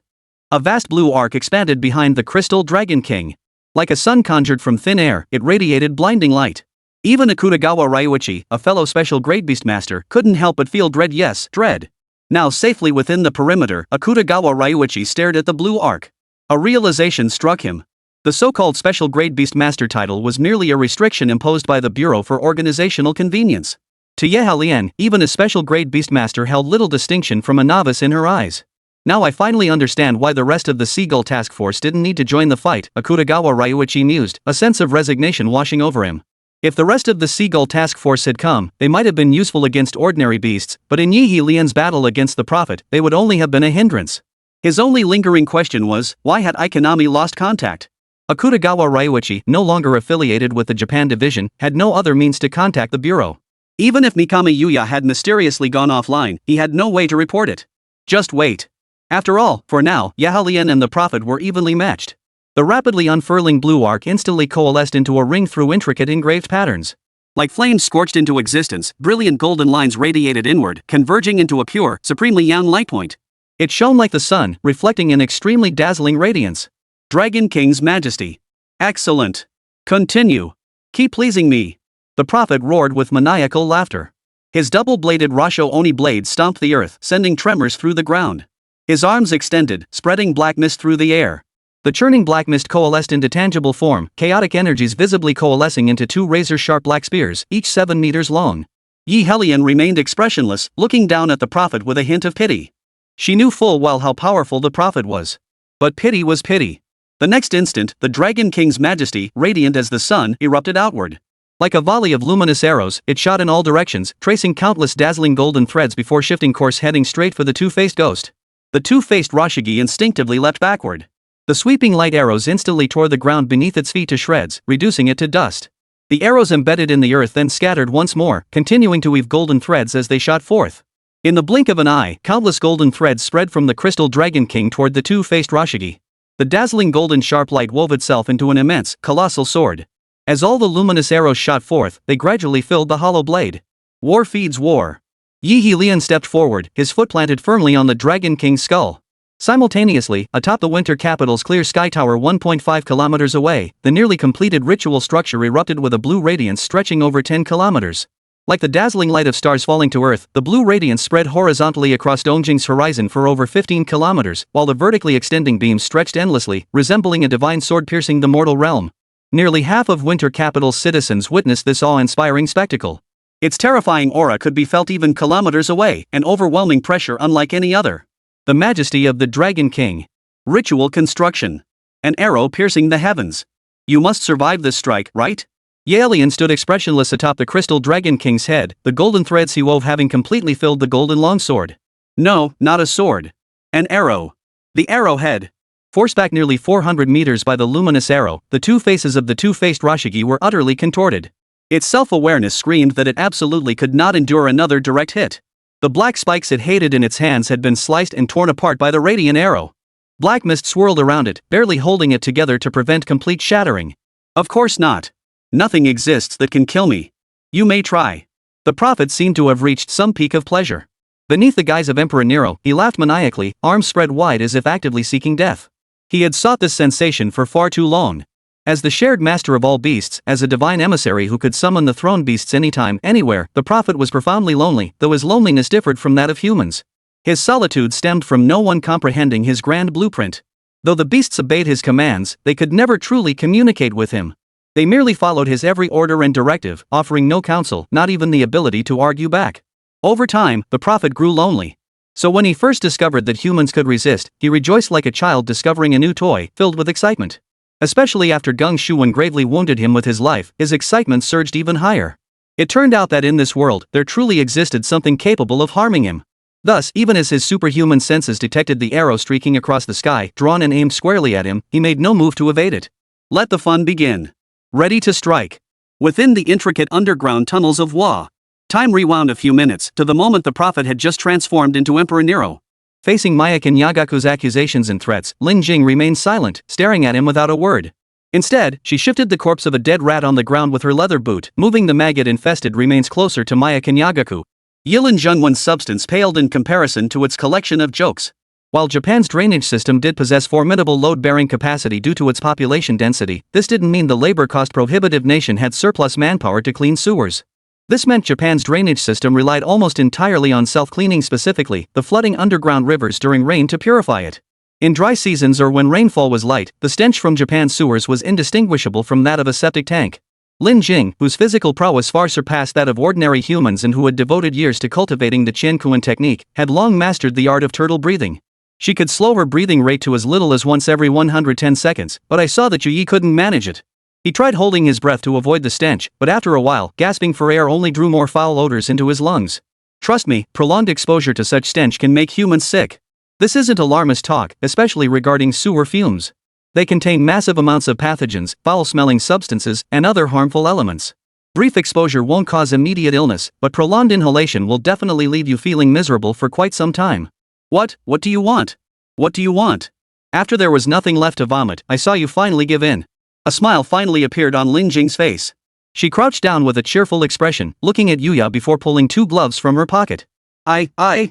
a vast blue arc expanded behind the Crystal Dragon King. Like a sun conjured from thin air, it radiated blinding light. Even Akutagawa Ryuichi, a fellow special grade beastmaster, couldn't help but feel dread. Yes, dread. Now safely within the perimeter, Akutagawa Ryuichi stared at the blue arc. A realization struck him. The so-called special grade beastmaster title was merely a restriction imposed by the Bureau for organizational convenience. To Yi Helion, even a special grade beastmaster held little distinction from a novice in her eyes. Now I finally understand why the rest of the Seagull task force didn't need to join the fight, Akutagawa Ryuichi mused, a sense of resignation washing over him. If the rest of the Seagull task force had come, they might have been useful against ordinary beasts, but in Yi Helion's battle against the prophet, they would only have been a hindrance. His only lingering question was, why had Ikonami lost contact? Akutagawa Ryuichi, no longer affiliated with the Japan division, had no other means to contact the Bureau. Even if Mikami Yuya had mysteriously gone offline, he had no way to report it. Just wait. After all, for now, Yi Helion and the prophet were evenly matched. The rapidly unfurling blue arc instantly coalesced into a ring through intricate engraved patterns. Like flames scorched into existence, brilliant golden lines radiated inward, converging into a pure, supremely young light point. It shone like the sun, reflecting an extremely dazzling radiance. Dragon King's Majesty. Excellent. Continue. Keep pleasing me. The prophet roared with maniacal laughter. His double-bladed Rasho Oni blade stomped the earth, sending tremors through the ground. His arms extended, spreading black mist through the air. The churning black mist coalesced into tangible form, chaotic energies visibly coalescing into two razor-sharp black spears, each 7 meters long. Yi Helion remained expressionless, looking down at the prophet with a hint of pity. She knew full well how powerful the prophet was. But pity was pity. The next instant, the Dragon King's Majesty, radiant as the sun, erupted outward. Like a volley of luminous arrows, it shot in all directions, tracing countless dazzling golden threads before shifting course heading straight for the two-faced ghost. The two-faced Rashigi instinctively leapt backward. The sweeping light arrows instantly tore the ground beneath its feet to shreds, reducing it to dust. The arrows embedded in the earth then scattered once more, continuing to weave golden threads as they shot forth. In the blink of an eye, countless golden threads spread from the crystal Dragon King toward the two-faced Rashigi. The dazzling golden sharp light wove itself into an immense, colossal sword. As all the luminous arrows shot forth, they gradually filled the hollow blade. War feeds war. Yi Helion stepped forward, his foot planted firmly on the Dragon King's skull. Simultaneously, atop the winter capital's clear sky tower 1.5 kilometers away, the nearly completed ritual structure erupted with a blue radiance stretching over 10 kilometers. Like the dazzling light of stars falling to earth, the blue radiance spread horizontally across Dongjing's horizon for over 15 kilometers, while the vertically extending beams stretched endlessly, resembling a divine sword piercing the mortal realm. Nearly half of Winter Capital's citizens witnessed this awe-inspiring spectacle. Its terrifying aura could be felt even kilometers away, an overwhelming pressure unlike any other. The majesty of the Dragon King. Ritual construction. An arrow piercing the heavens. You must survive this strike, right? Yi Helion stood expressionless atop the crystal Dragon King's head, the golden threads he wove having completely filled the golden longsword. No, not a sword. An arrow. The arrowhead. Forced back nearly 400 meters by the luminous arrow, the two faces of the two-faced Rashigi were utterly contorted. Its self-awareness screamed that it absolutely could not endure another direct hit. The black spikes it hated in its hands had been sliced and torn apart by the radiant arrow. Black mist swirled around it, barely holding it together to prevent complete shattering. Of course not. Nothing exists that can kill me. You may try. The prophet seemed to have reached some peak of pleasure. Beneath the guise of Emperor Nero, he laughed maniacally, arms spread wide as if actively seeking death. He had sought this sensation for far too long. As the shared master of all beasts, as a divine emissary who could summon the throne beasts anytime, anywhere, the prophet was profoundly lonely, though his loneliness differed from that of humans. His solitude stemmed from no one comprehending his grand blueprint. Though the beasts obeyed his commands, they could never truly communicate with him. They merely followed his every order and directive, offering no counsel, not even the ability to argue back. Over time, the prophet grew lonely. So when he first discovered that humans could resist, he rejoiced like a child discovering a new toy, filled with excitement. Especially after Geng Shuwen gravely wounded him with his life, his excitement surged even higher. It turned out that in this world, there truly existed something capable of harming him. Thus, even as his superhuman senses detected the arrow streaking across the sky, drawn and aimed squarely at him, he made no move to evade it. Let the fun begin. Ready to strike. Within the intricate underground tunnels of Wa. Time rewound a few minutes, to the moment the prophet had just transformed into Emperor Nero. Facing Mayakan Yagaku's accusations and threats, Lin Jing remained silent, staring at him without a word. Instead, she shifted the corpse of a dead rat on the ground with her leather boot, moving the maggot-infested remains closer to Mayakan Yagaku. Yilin Zhengwen's substance paled in comparison to its collection of jokes. While Japan's drainage system did possess formidable load-bearing capacity due to its population density, this didn't mean the labor-cost prohibitive nation had surplus manpower to clean sewers. This meant Japan's drainage system relied almost entirely on self-cleaning, specifically, the flooding underground rivers during rain to purify it. In dry seasons or when rainfall was light, the stench from Japan's sewers was indistinguishable from that of a septic tank. Lin Jing, whose physical prowess far surpassed that of ordinary humans and who had devoted years to cultivating the Qiankuan technique, had long mastered the art of turtle breathing. She could slow her breathing rate to as little as once every 110 seconds, but I saw that Yu Yi couldn't manage it. He tried holding his breath to avoid the stench, but after a while, gasping for air only drew more foul odors into his lungs. Trust me, prolonged exposure to such stench can make humans sick. This isn't alarmist talk, especially regarding sewer fumes. They contain massive amounts of pathogens, foul-smelling substances, and other harmful elements. Brief exposure won't cause immediate illness, but prolonged inhalation will definitely leave you feeling miserable for quite some time. What do you want? What do you want? After there was nothing left to vomit, I saw you finally give in. A smile finally appeared on Lin Jing's face. She crouched down with a cheerful expression, looking at Yuya before pulling 2 gloves from her pocket. I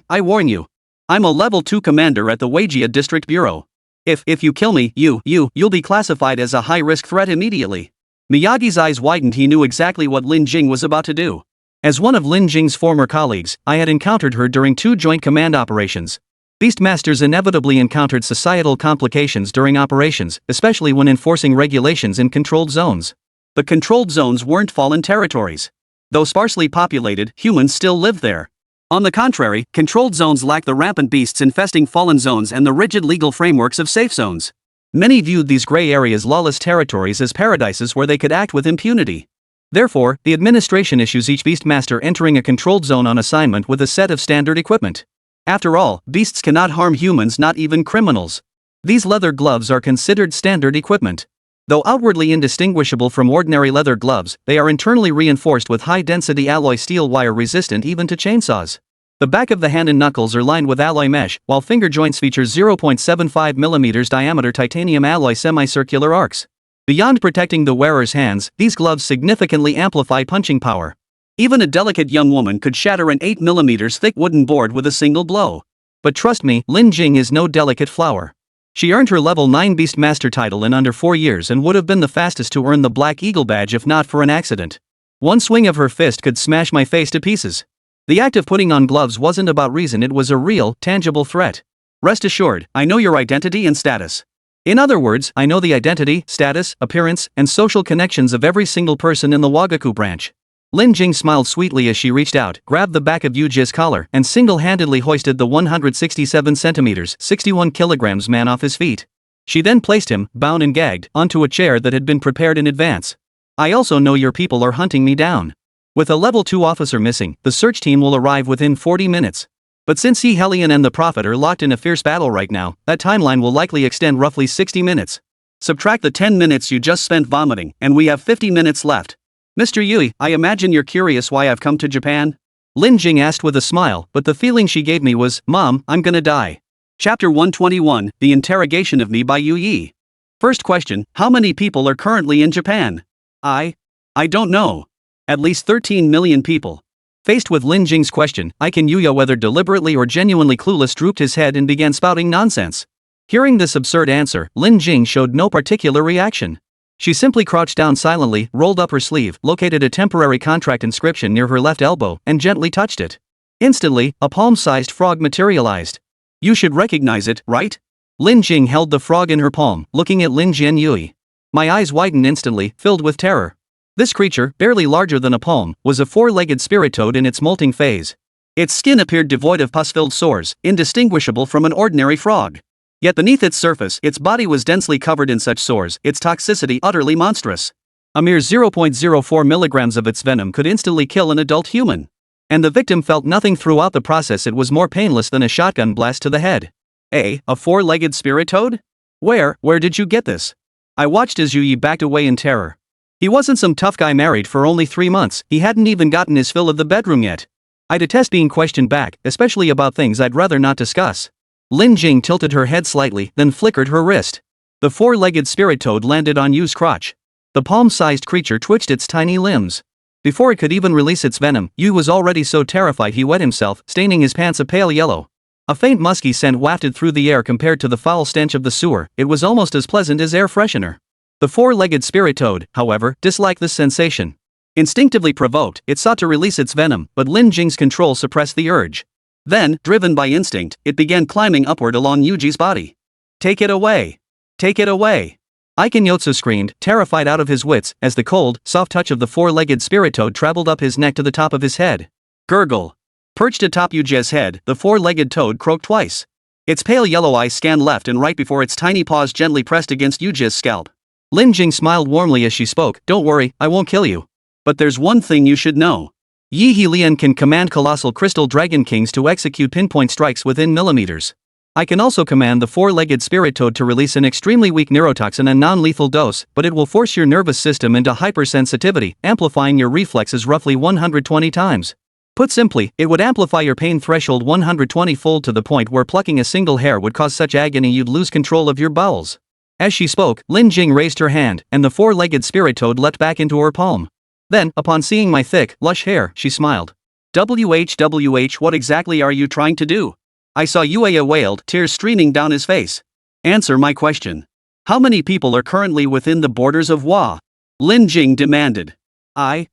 warn you. I'm a level 2 commander at the Wagia District Bureau. If you kill me, you'll be classified as a high-risk threat immediately. Miyagi's eyes widened. He knew exactly what Lin Jing was about to do. As one of Lin Jing's former colleagues, I had encountered her during 2 joint command operations. Beastmasters inevitably encountered societal complications during operations, especially when enforcing regulations in controlled zones. But controlled zones weren't fallen territories. Though sparsely populated, humans still lived there. On the contrary, controlled zones lack the rampant beasts infesting fallen zones and the rigid legal frameworks of safe zones. Many viewed these gray areas, lawless territories, as paradises where they could act with impunity. Therefore, the administration issues each beastmaster entering a controlled zone on assignment with a set of standard equipment. After all, beasts cannot harm humans, not even criminals. These leather gloves are considered standard equipment. Though outwardly indistinguishable from ordinary leather gloves, they are internally reinforced with high-density alloy steel wire resistant even to chainsaws. The back of the hand and knuckles are lined with alloy mesh, while finger joints feature 0.75 mm diameter titanium alloy semicircular arcs. Beyond protecting the wearer's hands, these gloves significantly amplify punching power. Even a delicate young woman could shatter an 8 mm thick wooden board with a single blow. But trust me, Lin Jing is no delicate flower. She earned her level 9 Beastmaster title in under 4 years and would have been the fastest to earn the Black Eagle badge if not for an accident. One swing of her fist could smash my face to pieces. The act of putting on gloves wasn't about reason, it was a real, tangible threat. Rest assured, I know your identity and status. In other words, I know the identity, status, appearance, and social connections of every single person in the Wagaku branch. Lin Jing smiled sweetly as she reached out, grabbed the back of Yuji's collar, and single-handedly hoisted the 167 centimeters, 61 kilograms man off his feet. She then placed him, bound and gagged, onto a chair that had been prepared in advance. I also know your people are hunting me down. With a level 2 officer missing, the search team will arrive within 40 minutes. But since he, Hellion, and the Prophet are locked in a fierce battle right now, that timeline will likely extend roughly 60 minutes. Subtract the 10 minutes you just spent vomiting, and we have 50 minutes left. Mr. Yui, I imagine you're curious why I've come to Japan? Lin Jing asked with a smile, but the feeling she gave me was, Mom, I'm gonna die. Chapter 121, The Interrogation of Me by Yu Yi. First question, how many people are currently in Japan? I don't know. At least 13 million people. Faced with Lin Jing's question, Yuya, whether deliberately or genuinely clueless, drooped his head and began spouting nonsense. Hearing this absurd answer, Lin Jing showed no particular reaction. She simply crouched down silently, rolled up her sleeve, located a temporary contract inscription near her left elbow, and gently touched it. Instantly, a palm-sized frog materialized. You should recognize it, right? Lin Jing held the frog in her palm, looking at Lin Jian Yui. My eyes widened instantly, filled with terror. This creature, barely larger than a palm, was a 4-legged spirit toad in its molting phase. Its skin appeared devoid of pus-filled sores, indistinguishable from an ordinary frog. Yet beneath its surface, its body was densely covered in such sores, its toxicity utterly monstrous. A mere 0.04 milligrams of its venom could instantly kill an adult human. And the victim felt nothing throughout the process. It was more painless than a shotgun blast to the head. A 4-legged spirit toad? Where did you get this? I watched as Yuyi backed away in terror. He wasn't some tough guy married for only 3 months, he hadn't even gotten his fill of the bedroom yet. I detest being questioned back, especially about things I'd rather not discuss. Lin Jing tilted her head slightly, then flickered her wrist. The 4-legged spirit toad landed on Yu's crotch. The palm-sized creature twitched its tiny limbs. Before it could even release its venom, Yu was already so terrified he wet himself, staining his pants a pale yellow. A faint musky scent wafted through the air. Compared to the foul stench of the sewer, it was almost as pleasant as air freshener. The 4-legged spirit toad, however, disliked this sensation. Instinctively provoked, it sought to release its venom, but Lin Jing's control suppressed the urge. Then, driven by instinct, it began climbing upward along Yuji's body. Take it away! Take it away! Yotsu screamed, terrified out of his wits, as the cold, soft touch of the 4-legged spirit toad traveled up his neck to the top of his head. Gurgle! Perched atop Yuji's head, the 4-legged toad croaked twice. Its pale yellow eyes scanned left and right before its tiny paws gently pressed against Yuji's scalp. Lin Jing smiled warmly as she spoke, Don't worry, I won't kill you. But there's one thing you should know. Yi Helian can command colossal crystal dragon kings to execute pinpoint strikes within millimeters. I can also command the 4-legged spirit toad to release an extremely weak neurotoxin and non-lethal dose, but it will force your nervous system into hypersensitivity, amplifying your reflexes roughly 120 times. Put simply, it would amplify your pain threshold 120-fold to the point where plucking a single hair would cause such agony you'd lose control of your bowels. As she spoke, Lin Jing raised her hand, and the 4-legged spirit toad leapt back into her palm. Then, upon seeing my thick, lush hair, she smiled. WH, what exactly are you trying to do? I saw Yuya wailed, tears streaming down his face. Answer my question. How many people are currently within the borders of Wa? Lin Jing demanded. I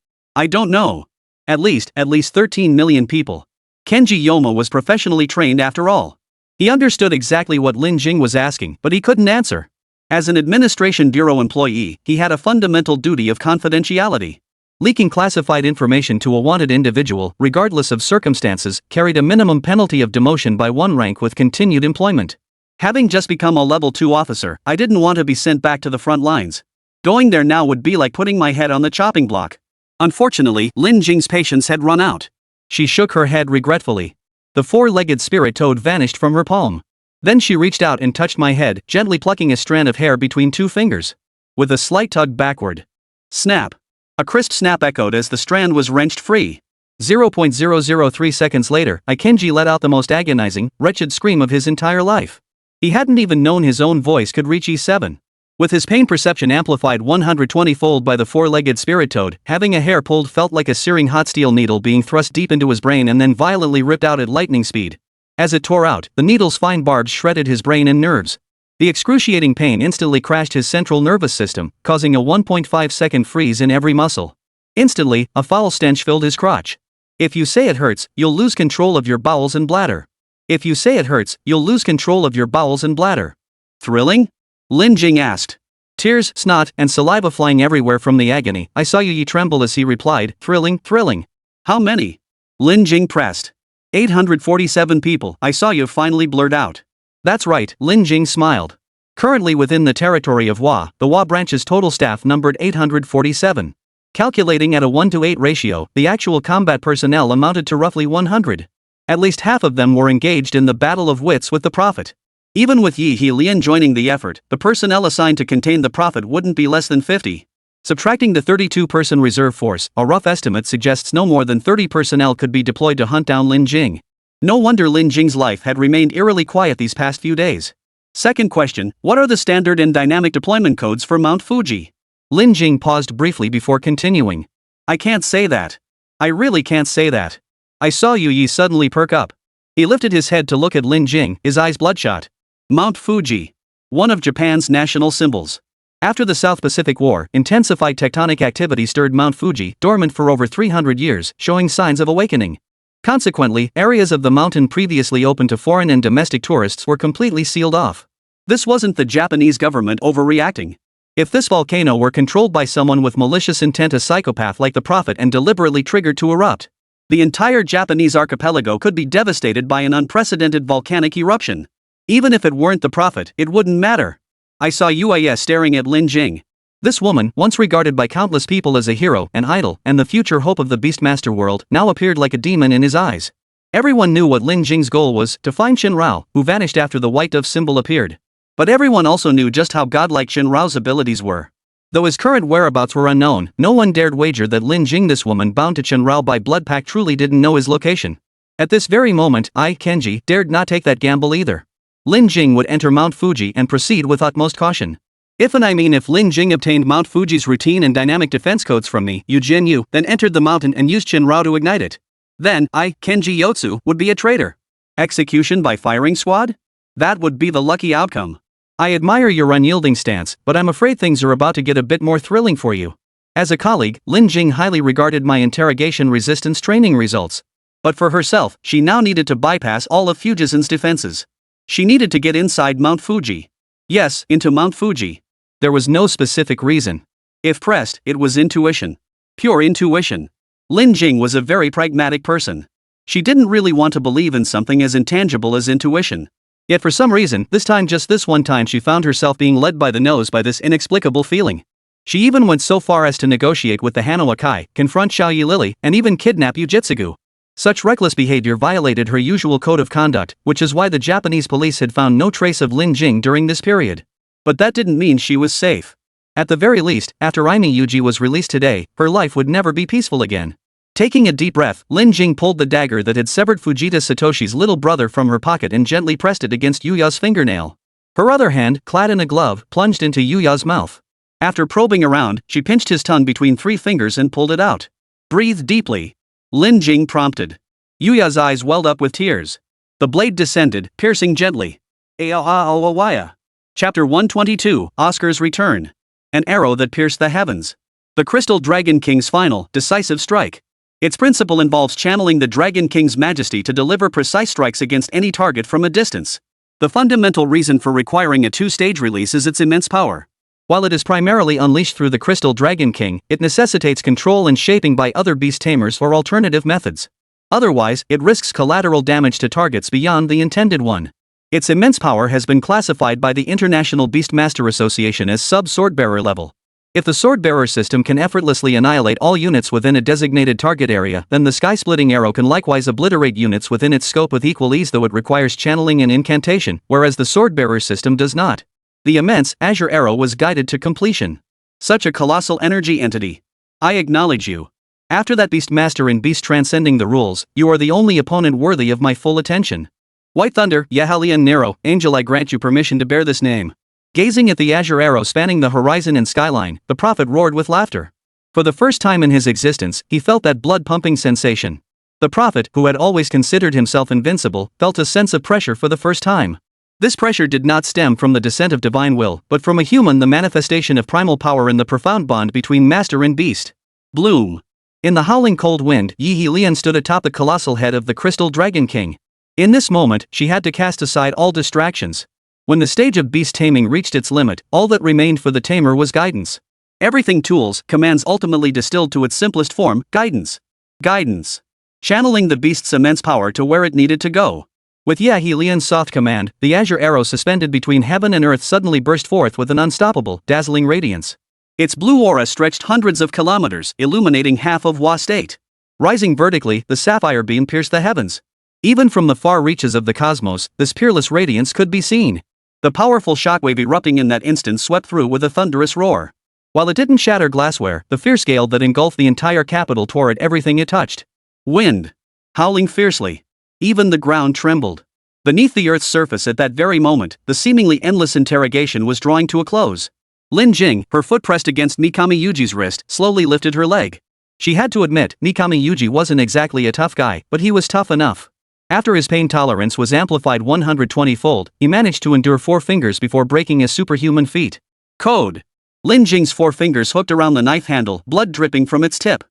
don't know. At least 13 million people. Kenji Yoma was professionally trained after all. He understood exactly what Lin Jing was asking, but he couldn't answer. As an Administration Bureau employee, he had a fundamental duty of confidentiality. Leaking classified information to a wanted individual, regardless of circumstances, carried a minimum penalty of demotion by 1 rank with continued employment. Having just become a level 2 officer, I didn't want to be sent back to the front lines. Going there now would be like putting my head on the chopping block. Unfortunately, Lin Jing's patience had run out. She shook her head regretfully. The 4-legged spirit toad vanished from her palm. Then she reached out and touched my head, gently plucking a strand of hair between 2 fingers. With a slight tug backward. Snap. A crisp snap echoed as the strand was wrenched free. 0.003 seconds later, Kenji let out the most agonizing, wretched scream of his entire life. He hadn't even known his own voice could reach E7. With his pain perception amplified 120-fold by the 4-legged spirit toad, having a hair pulled felt like a searing hot steel needle being thrust deep into his brain and then violently ripped out at lightning speed. As it tore out, the needle's fine barbs shredded his brain and nerves. The excruciating pain instantly crashed his central nervous system, causing a 1.5-second freeze in every muscle. Instantly, a foul stench filled his crotch. If you say it hurts, you'll lose control of your bowels and bladder. If you say it hurts, you'll lose control of your bowels and bladder. Thrilling? Lin Jing asked. Tears, snot, and saliva flying everywhere from the agony, I saw Yu Yi tremble as he replied, thrilling, thrilling. How many? Lin Jing pressed. 847 people, I saw you finally blurt out. That's right, Lin Jing smiled. Currently within the territory of Wa, the Wa branch's total staff numbered 847. Calculating at a 1:8 ratio, the actual combat personnel amounted to roughly 100. At least half of them were engaged in the battle of wits with the Prophet. Even with Yi He Lian joining the effort, the personnel assigned to contain the Prophet wouldn't be less than 50. Subtracting the 32-person reserve force, a rough estimate suggests no more than 30 personnel could be deployed to hunt down Lin Jing. No wonder Lin Jing's life had remained eerily quiet these past few days. Second question, what are the standard and dynamic deployment codes for Mount Fuji? Lin Jing paused briefly before continuing. I can't say that. I really can't say that. I saw Yu Yi suddenly perk up. He lifted his head to look at Lin Jing, his eyes bloodshot. Mount Fuji. One of Japan's national symbols. After the South Pacific War, intensified tectonic activity stirred Mount Fuji, dormant for over 300 years, showing signs of awakening. Consequently, areas of the mountain previously open to foreign and domestic tourists were completely sealed off. This wasn't the Japanese government overreacting. If this volcano were controlled by someone with malicious intent, a psychopath like the Prophet, and deliberately triggered to erupt, the entire Japanese archipelago could be devastated by an unprecedented volcanic eruption. Even if it weren't the Prophet, it wouldn't matter. I saw Yuya staring at Lin Jing. This woman, once regarded by countless people as a hero, an idol, and the future hope of the Beastmaster world, now appeared like a demon in his eyes. Everyone knew what Lin Jing's goal was, to find Shin Rao, who vanished after the white dove symbol appeared. But everyone also knew just how godlike Shin Rao's abilities were. Though his current whereabouts were unknown, no one dared wager that Lin Jing, this woman bound to Shin Rao by blood pact, truly didn't know his location. At this very moment, I, Kenji, dared not take that gamble either. Lin Jing would enter Mount Fuji and proceed with utmost caution. If Lin Jing obtained Mount Fuji's routine and dynamic defense codes from me, Yu Jin Yu, then entered the mountain and used Shin Rao to ignite it. Then, I, Kenji Yotsu, would be a traitor. Execution by firing squad? That would be the lucky outcome. I admire your unyielding stance, but I'm afraid things are about to get a bit more thrilling for you. As a colleague, Lin Jing highly regarded my interrogation resistance training results. But for herself, she now needed to bypass all of Fujisan's defenses. She needed to get inside Mount Fuji. Yes, into Mount Fuji. There was no specific reason. If pressed, it was intuition. Pure intuition. Lin Jing was a very pragmatic person. She didn't really want to believe in something as intangible as intuition. Yet for some reason, just this one time, she found herself being led by the nose by this inexplicable feeling. She even went so far as to negotiate with the Hanawa Kai, confront Xiao Yi Lily, and even kidnap Yujitsugu. Such reckless behavior violated her usual code of conduct, which is why the Japanese police had found no trace of Lin Jing during this period. But that didn't mean she was safe. At the very least, after Aimi Yuji was released today, her life would never be peaceful again. Taking a deep breath, Lin Jing pulled the dagger that had severed Fujita Satoshi's little brother from her pocket and gently pressed it against Yuya's fingernail. Her other hand, clad in a glove, plunged into Yuya's mouth. After probing around, she pinched his tongue between 3 fingers and pulled it out. Breathe deeply. Lin Jing prompted. Yuya's eyes welled up with tears. The blade descended, piercing gently. Chapter 122, Oscar's Return. An arrow that pierced the heavens. The Crystal Dragon King's final, decisive strike. Its principle involves channeling the Dragon King's majesty to deliver precise strikes against any target from a distance. The fundamental reason for requiring a 2-stage release is its immense power. While it is primarily unleashed through the Crystal Dragon King, it necessitates control and shaping by other beast tamers or alternative methods. Otherwise, it risks collateral damage to targets beyond the intended one. Its immense power has been classified by the International Beastmaster Association as sub-swordbearer level. If the swordbearer system can effortlessly annihilate all units within a designated target area, then the sky-splitting arrow can likewise obliterate units within its scope with equal ease, though it requires channeling and incantation, whereas the swordbearer system does not. The immense, azure arrow was guided to completion. Such a colossal energy entity. I acknowledge you. After that Beastmaster in Beast transcending the rules, you are the only opponent worthy of my full attention. White Thunder, Yahalian Nero, Angel, I grant you permission to bear this name. Gazing at the azure arrow spanning the horizon and skyline, the prophet roared with laughter. For the first time in his existence, he felt that blood-pumping sensation. The prophet, who had always considered himself invincible, felt a sense of pressure for the first time. This pressure did not stem from the descent of divine will, but from a human, the manifestation of primal power in the profound bond between master and beast. Bloom. In the howling cold wind, Yi Lian stood atop the colossal head of the Crystal Dragon King. In this moment, she had to cast aside all distractions. When the stage of beast taming reached its limit, all that remained for the tamer was guidance. Everything tools, commands ultimately distilled to its simplest form, guidance. Guidance. Channeling the beast's immense power to where it needed to go. With Lian's soft command, the azure arrow suspended between heaven and earth suddenly burst forth with an unstoppable, dazzling radiance. Its blue aura stretched hundreds of kilometers, illuminating half of Hua State. Rising vertically, the sapphire beam pierced the heavens. Even from the far reaches of the cosmos, this peerless radiance could be seen. The powerful shockwave erupting in that instant swept through with a thunderous roar. While it didn't shatter glassware, the fierce gale that engulfed the entire capital tore at everything it touched. Wind. Howling fiercely. Even the ground trembled. Beneath the Earth's surface at that very moment, the seemingly endless interrogation was drawing to a close. Lin Jing, her foot pressed against Mikami Yuji's wrist, slowly lifted her leg. She had to admit, Mikami Yuji wasn't exactly a tough guy, but he was tough enough. After his pain tolerance was amplified 120-fold, he managed to endure 4 fingers before breaking his superhuman feat. Code. Lin Jing's 4 fingers hooked around the knife handle, blood dripping from its tip.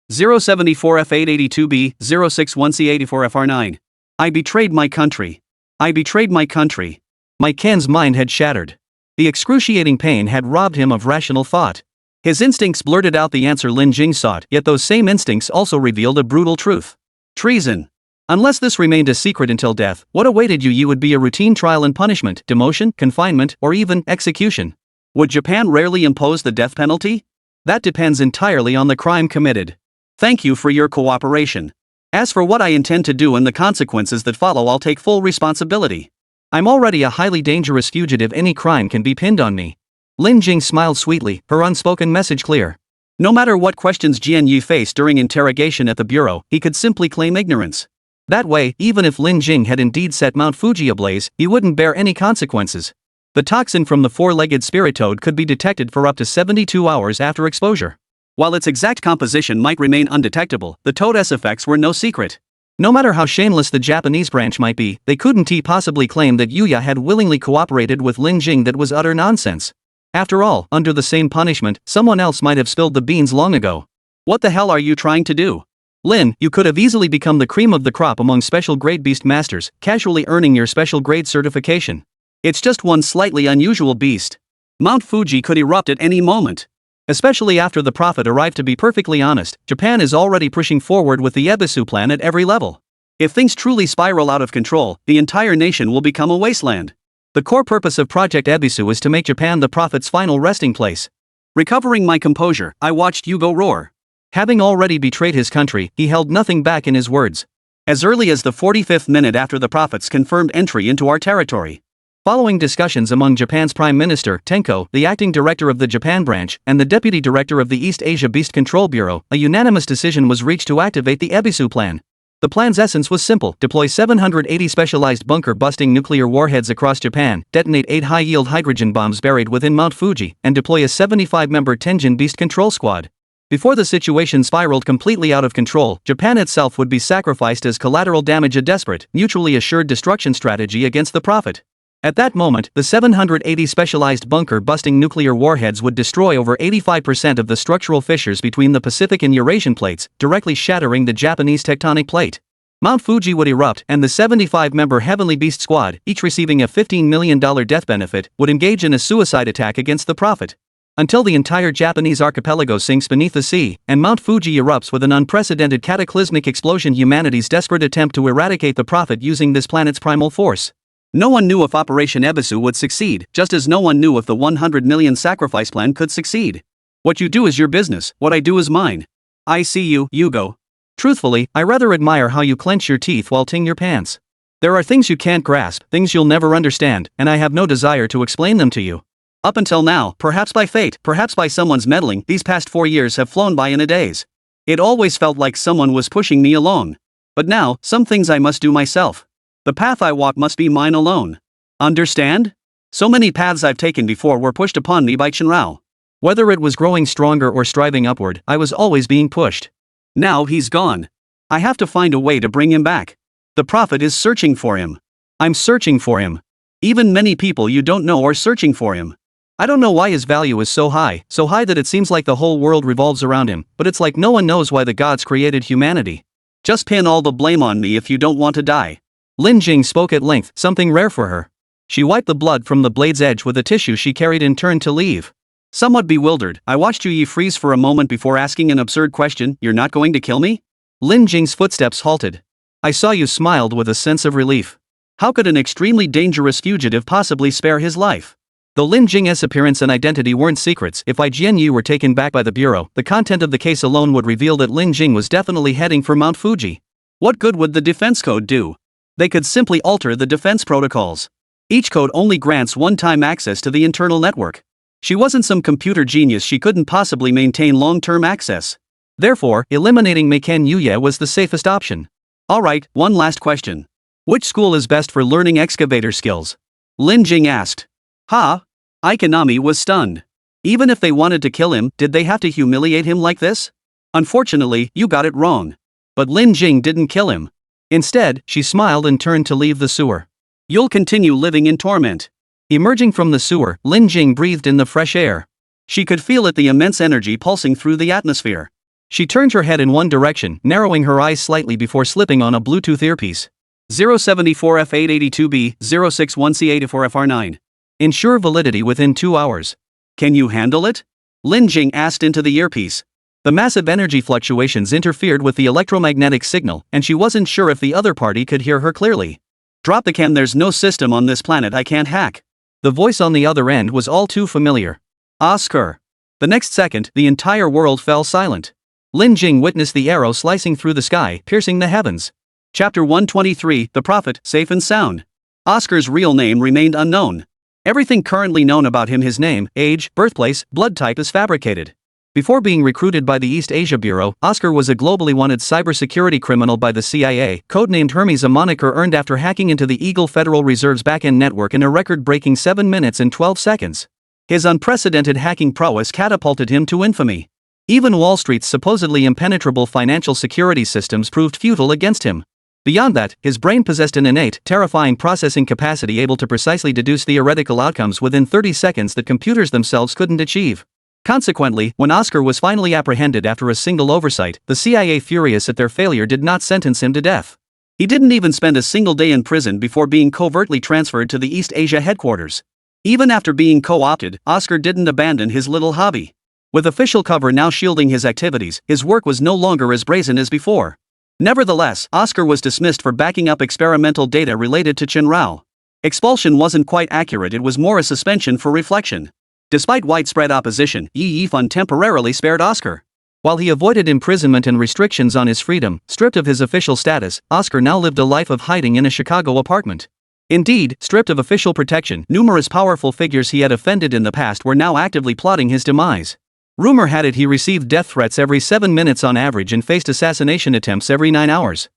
074F882B, 061C84FR9. I betrayed my country. I betrayed my country. My Ken's mind had shattered. The excruciating pain had robbed him of rational thought. His instincts blurted out the answer Lin Jing sought, yet those same instincts also revealed a brutal truth. Treason. Unless this remained a secret until death, what awaited you would be a routine trial and punishment, demotion, confinement, or even execution. Would Japan rarely impose the death penalty? That depends entirely on the crime committed. Thank you for your cooperation. As for what I intend to do and the consequences that follow, I'll take full responsibility. I'm already a highly dangerous fugitive. Any crime can be pinned on me. Lin Jing smiled sweetly, her unspoken message clear. No matter what questions Jian Yu faced during interrogation at the bureau, he could simply claim ignorance. That way, even if Lin Jing had indeed set Mount Fuji ablaze, he wouldn't bear any consequences. The toxin from the 4-legged spirit toad could be detected for up to 72 hours after exposure. While its exact composition might remain undetectable, the toad's effects were no secret. No matter how shameless the Japanese branch might be, they couldn't possibly claim that Yuya had willingly cooperated with Lin Jing. That was utter nonsense. After all, under the same punishment, someone else might have spilled the beans long ago. What the hell are you trying to do? Lin, you could have easily become the cream of the crop among special grade beast masters, casually earning your special grade certification. It's just one slightly unusual beast. Mount Fuji could erupt at any moment. Especially after the prophet arrived. To be perfectly honest, Japan is already pushing forward with the Ebisu plan at every level. If things truly spiral out of control, the entire nation will become a wasteland. The core purpose of Project Ebisu is to make Japan the prophet's final resting place. Recovering my composure, I watched Yugo roar. Having already betrayed his country, he held nothing back in his words. As early as the 45th minute after the prophet's confirmed entry into our territory. Following discussions among Japan's Prime Minister, Tenko, the acting director of the Japan branch, and the deputy director of the East Asia Beast Control Bureau, a unanimous decision was reached to activate the Ebisu plan. The plan's essence was simple: deploy 780 specialized bunker-busting nuclear warheads across Japan, detonate 8 high-yield hydrogen bombs buried within Mount Fuji, and deploy a 75-member Tenjin Beast control squad. Before the situation spiraled completely out of control, Japan itself would be sacrificed as collateral damage, a desperate, mutually assured destruction strategy against the Prophet. At that moment, the 780 specialized bunker-busting nuclear warheads would destroy over 85% of the structural fissures between the Pacific and Eurasian plates, directly shattering the Japanese tectonic plate. Mount Fuji would erupt, and the 75-member Heavenly Beast Squad, each receiving a $15 million death benefit, would engage in a suicide attack against the Prophet. Until the entire Japanese archipelago sinks beneath the sea, and Mount Fuji erupts with an unprecedented cataclysmic explosion, humanity's desperate attempt to eradicate the Prophet using this planet's primal force. No one knew if Operation Ebisu would succeed, just as no one knew if the 100 million sacrifice plan could succeed. What you do is your business, what I do is mine. I see you, Yugo. Truthfully, I rather admire how you clench your teeth while ting your pants. There are things you can't grasp, things you'll never understand, and I have no desire to explain them to you. Up until now, perhaps by fate, perhaps by someone's meddling, these past 4 years have flown by in a daze. It always felt like someone was pushing me along. But now, some things I must do myself. The path I walk must be mine alone. Understand? So many paths I've taken before were pushed upon me by Chenrao. Whether it was growing stronger or striving upward, I was always being pushed. Now he's gone. I have to find a way to bring him back. The Prophet is searching for him. I'm searching for him. Even many people you don't know are searching for him. I don't know why his value is so high that it seems like the whole world revolves around him, but it's like no one knows why the gods created humanity. Just pin all the blame on me if you don't want to die. Lin Jing spoke at length, something rare for her. She wiped the blood from the blade's edge with a tissue she carried and turned to leave. Somewhat bewildered, I watched Yu Yi freeze for a moment before asking an absurd question: "You're not going to kill me?" Lin Jing's footsteps halted. "I saw you," smiled with a sense of relief. How could an extremely dangerous fugitive possibly spare his life? Though Lin Jing's appearance and identity weren't secrets, if Jian Yu were taken back by the Bureau, the content of the case alone would reveal that Lin Jing was definitely heading for Mount Fuji. What good would the defense code do? They could simply alter the defense protocols. Each code only grants one-time access to the internal network. She wasn't some computer genius, she couldn't possibly maintain long-term access. Therefore, eliminating Meiken Yuya was the safest option. Alright, one last question. Which school is best for learning excavator skills? Lin Jing asked. Ha? Ikonami was stunned. Even if they wanted to kill him, did they have to humiliate him like this? Unfortunately, you got it wrong. But Lin Jing didn't kill him. Instead, she smiled and turned to leave the sewer. You'll continue living in torment. Emerging from the sewer, Lin Jing breathed in the fresh air. She could feel it, the immense energy pulsing through the atmosphere. She turned her head in one direction, narrowing her eyes slightly before slipping on a Bluetooth earpiece. 074F882B, 061C84FR9. Ensure validity within 2 hours. Can you handle it? Lin Jing asked into the earpiece. The massive energy fluctuations interfered with the electromagnetic signal, and she wasn't sure if the other party could hear her clearly. Drop the cam, there's no system on this planet I can't hack. The voice on the other end was all too familiar. Oscar. The next second, the entire world fell silent. Lin Jing witnessed the arrow slicing through the sky, piercing the heavens. Chapter 123, The Prophet, Safe and Sound. Oscar's real name remained unknown. Everything currently known about him, his name, age, birthplace, blood type, is fabricated. Before being recruited by the East Asia Bureau, Oscar was a globally wanted cybersecurity criminal by the CIA, codenamed Hermes, a moniker earned after hacking into the Eagle Federal Reserve's backend network in a record-breaking 7 minutes and 12 seconds. His unprecedented hacking prowess catapulted him to infamy. Even Wall Street's supposedly impenetrable financial security systems proved futile against him. Beyond that, his brain possessed an innate, terrifying processing capacity able to precisely deduce theoretical outcomes within 30 seconds that computers themselves couldn't achieve. Consequently, when Oscar was finally apprehended after a single oversight, the CIA, furious at their failure, did not sentence him to death. He didn't even spend a single day in prison before being covertly transferred to the East Asia headquarters. Even after being co-opted, Oscar didn't abandon his little hobby. With official cover now shielding his activities, his work was no longer as brazen as before. Nevertheless, Oscar was dismissed for backing up experimental data related to Chenrao. Expulsion wasn't quite accurate, it was more a suspension for reflection. Despite widespread opposition, Yi Yifan temporarily spared Oscar. While he avoided imprisonment and restrictions on his freedom, stripped of his official status, Oscar now lived a life of hiding in a Chicago apartment. Indeed, stripped of official protection, numerous powerful figures he had offended in the past were now actively plotting his demise. Rumor had it he received death threats every 7 minutes on average and faced assassination attempts every 9 hours.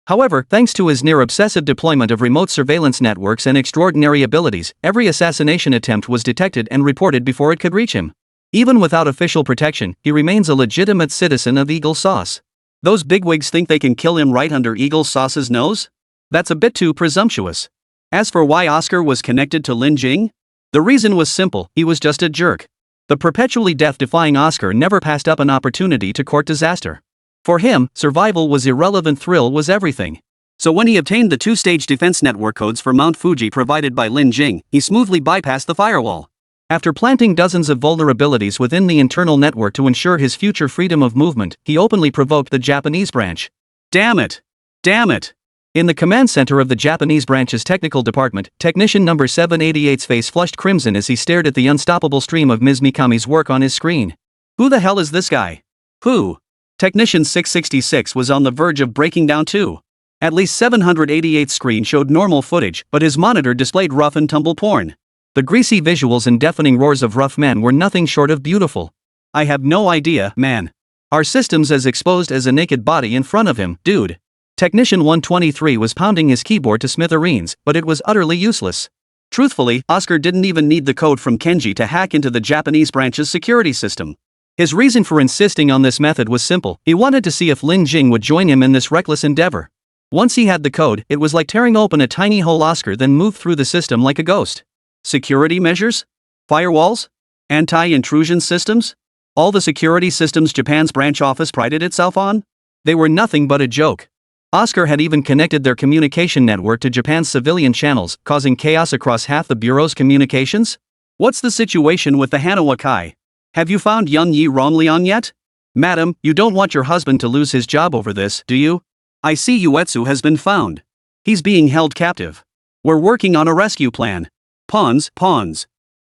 However, thanks to his near-obsessive deployment of remote surveillance networks and extraordinary abilities, every assassination attempt was detected and reported before it could reach him. Even without official protection, he remains a legitimate citizen of Eagle Sauce. Those bigwigs think they can kill him right under Eagle Sauce's nose? That's a bit too presumptuous. As for why Oscar was connected to Lin Jing, the reason was simple: he was just a jerk. The perpetually death-defying Oscar never passed up an opportunity to court disaster. For him, survival was irrelevant, thrill was everything. So when he obtained the two-stage defense network codes for Mount Fuji provided by Lin Jing, he smoothly bypassed the firewall. After planting dozens of vulnerabilities within the internal network to ensure his future freedom of movement, he openly provoked the Japanese branch. Damn it! Damn it! In the command center of the Japanese branch's technical department, technician number 788's face flushed crimson as he stared at the unstoppable stream of Ms. Mikami's work on his screen. Who the hell is this guy? Who? Technician 666 was on the verge of breaking down too. At least 788's screen showed normal footage, but his monitor displayed rough and tumble porn. The greasy visuals and deafening roars of rough men were nothing short of beautiful. I have no idea, man. Our system's as exposed as a naked body in front of him, dude. Technician 123 was pounding his keyboard to smithereens, but it was utterly useless. Truthfully, Oscar didn't even need the code from Kenji to hack into the Japanese branch's security system. His reason for insisting on this method was simple: he wanted to see if Lin Jing would join him in this reckless endeavor. Once he had the code, it was like tearing open a tiny hole. Oscar then moved through the system like a ghost. Security measures? Firewalls? Anti-intrusion systems? All the security systems Japan's branch office prided itself on? They were nothing but a joke. Oscar had even connected their communication network to Japan's civilian channels, causing chaos across half the bureau's communications? What's the situation with the Hanawa Kai? Have you found Yun Yi Ronglian yet? Madam, you don't want your husband to lose his job over this, do you? I see Uetsu has been found. He's being held captive. We're working on a rescue plan. Pawns.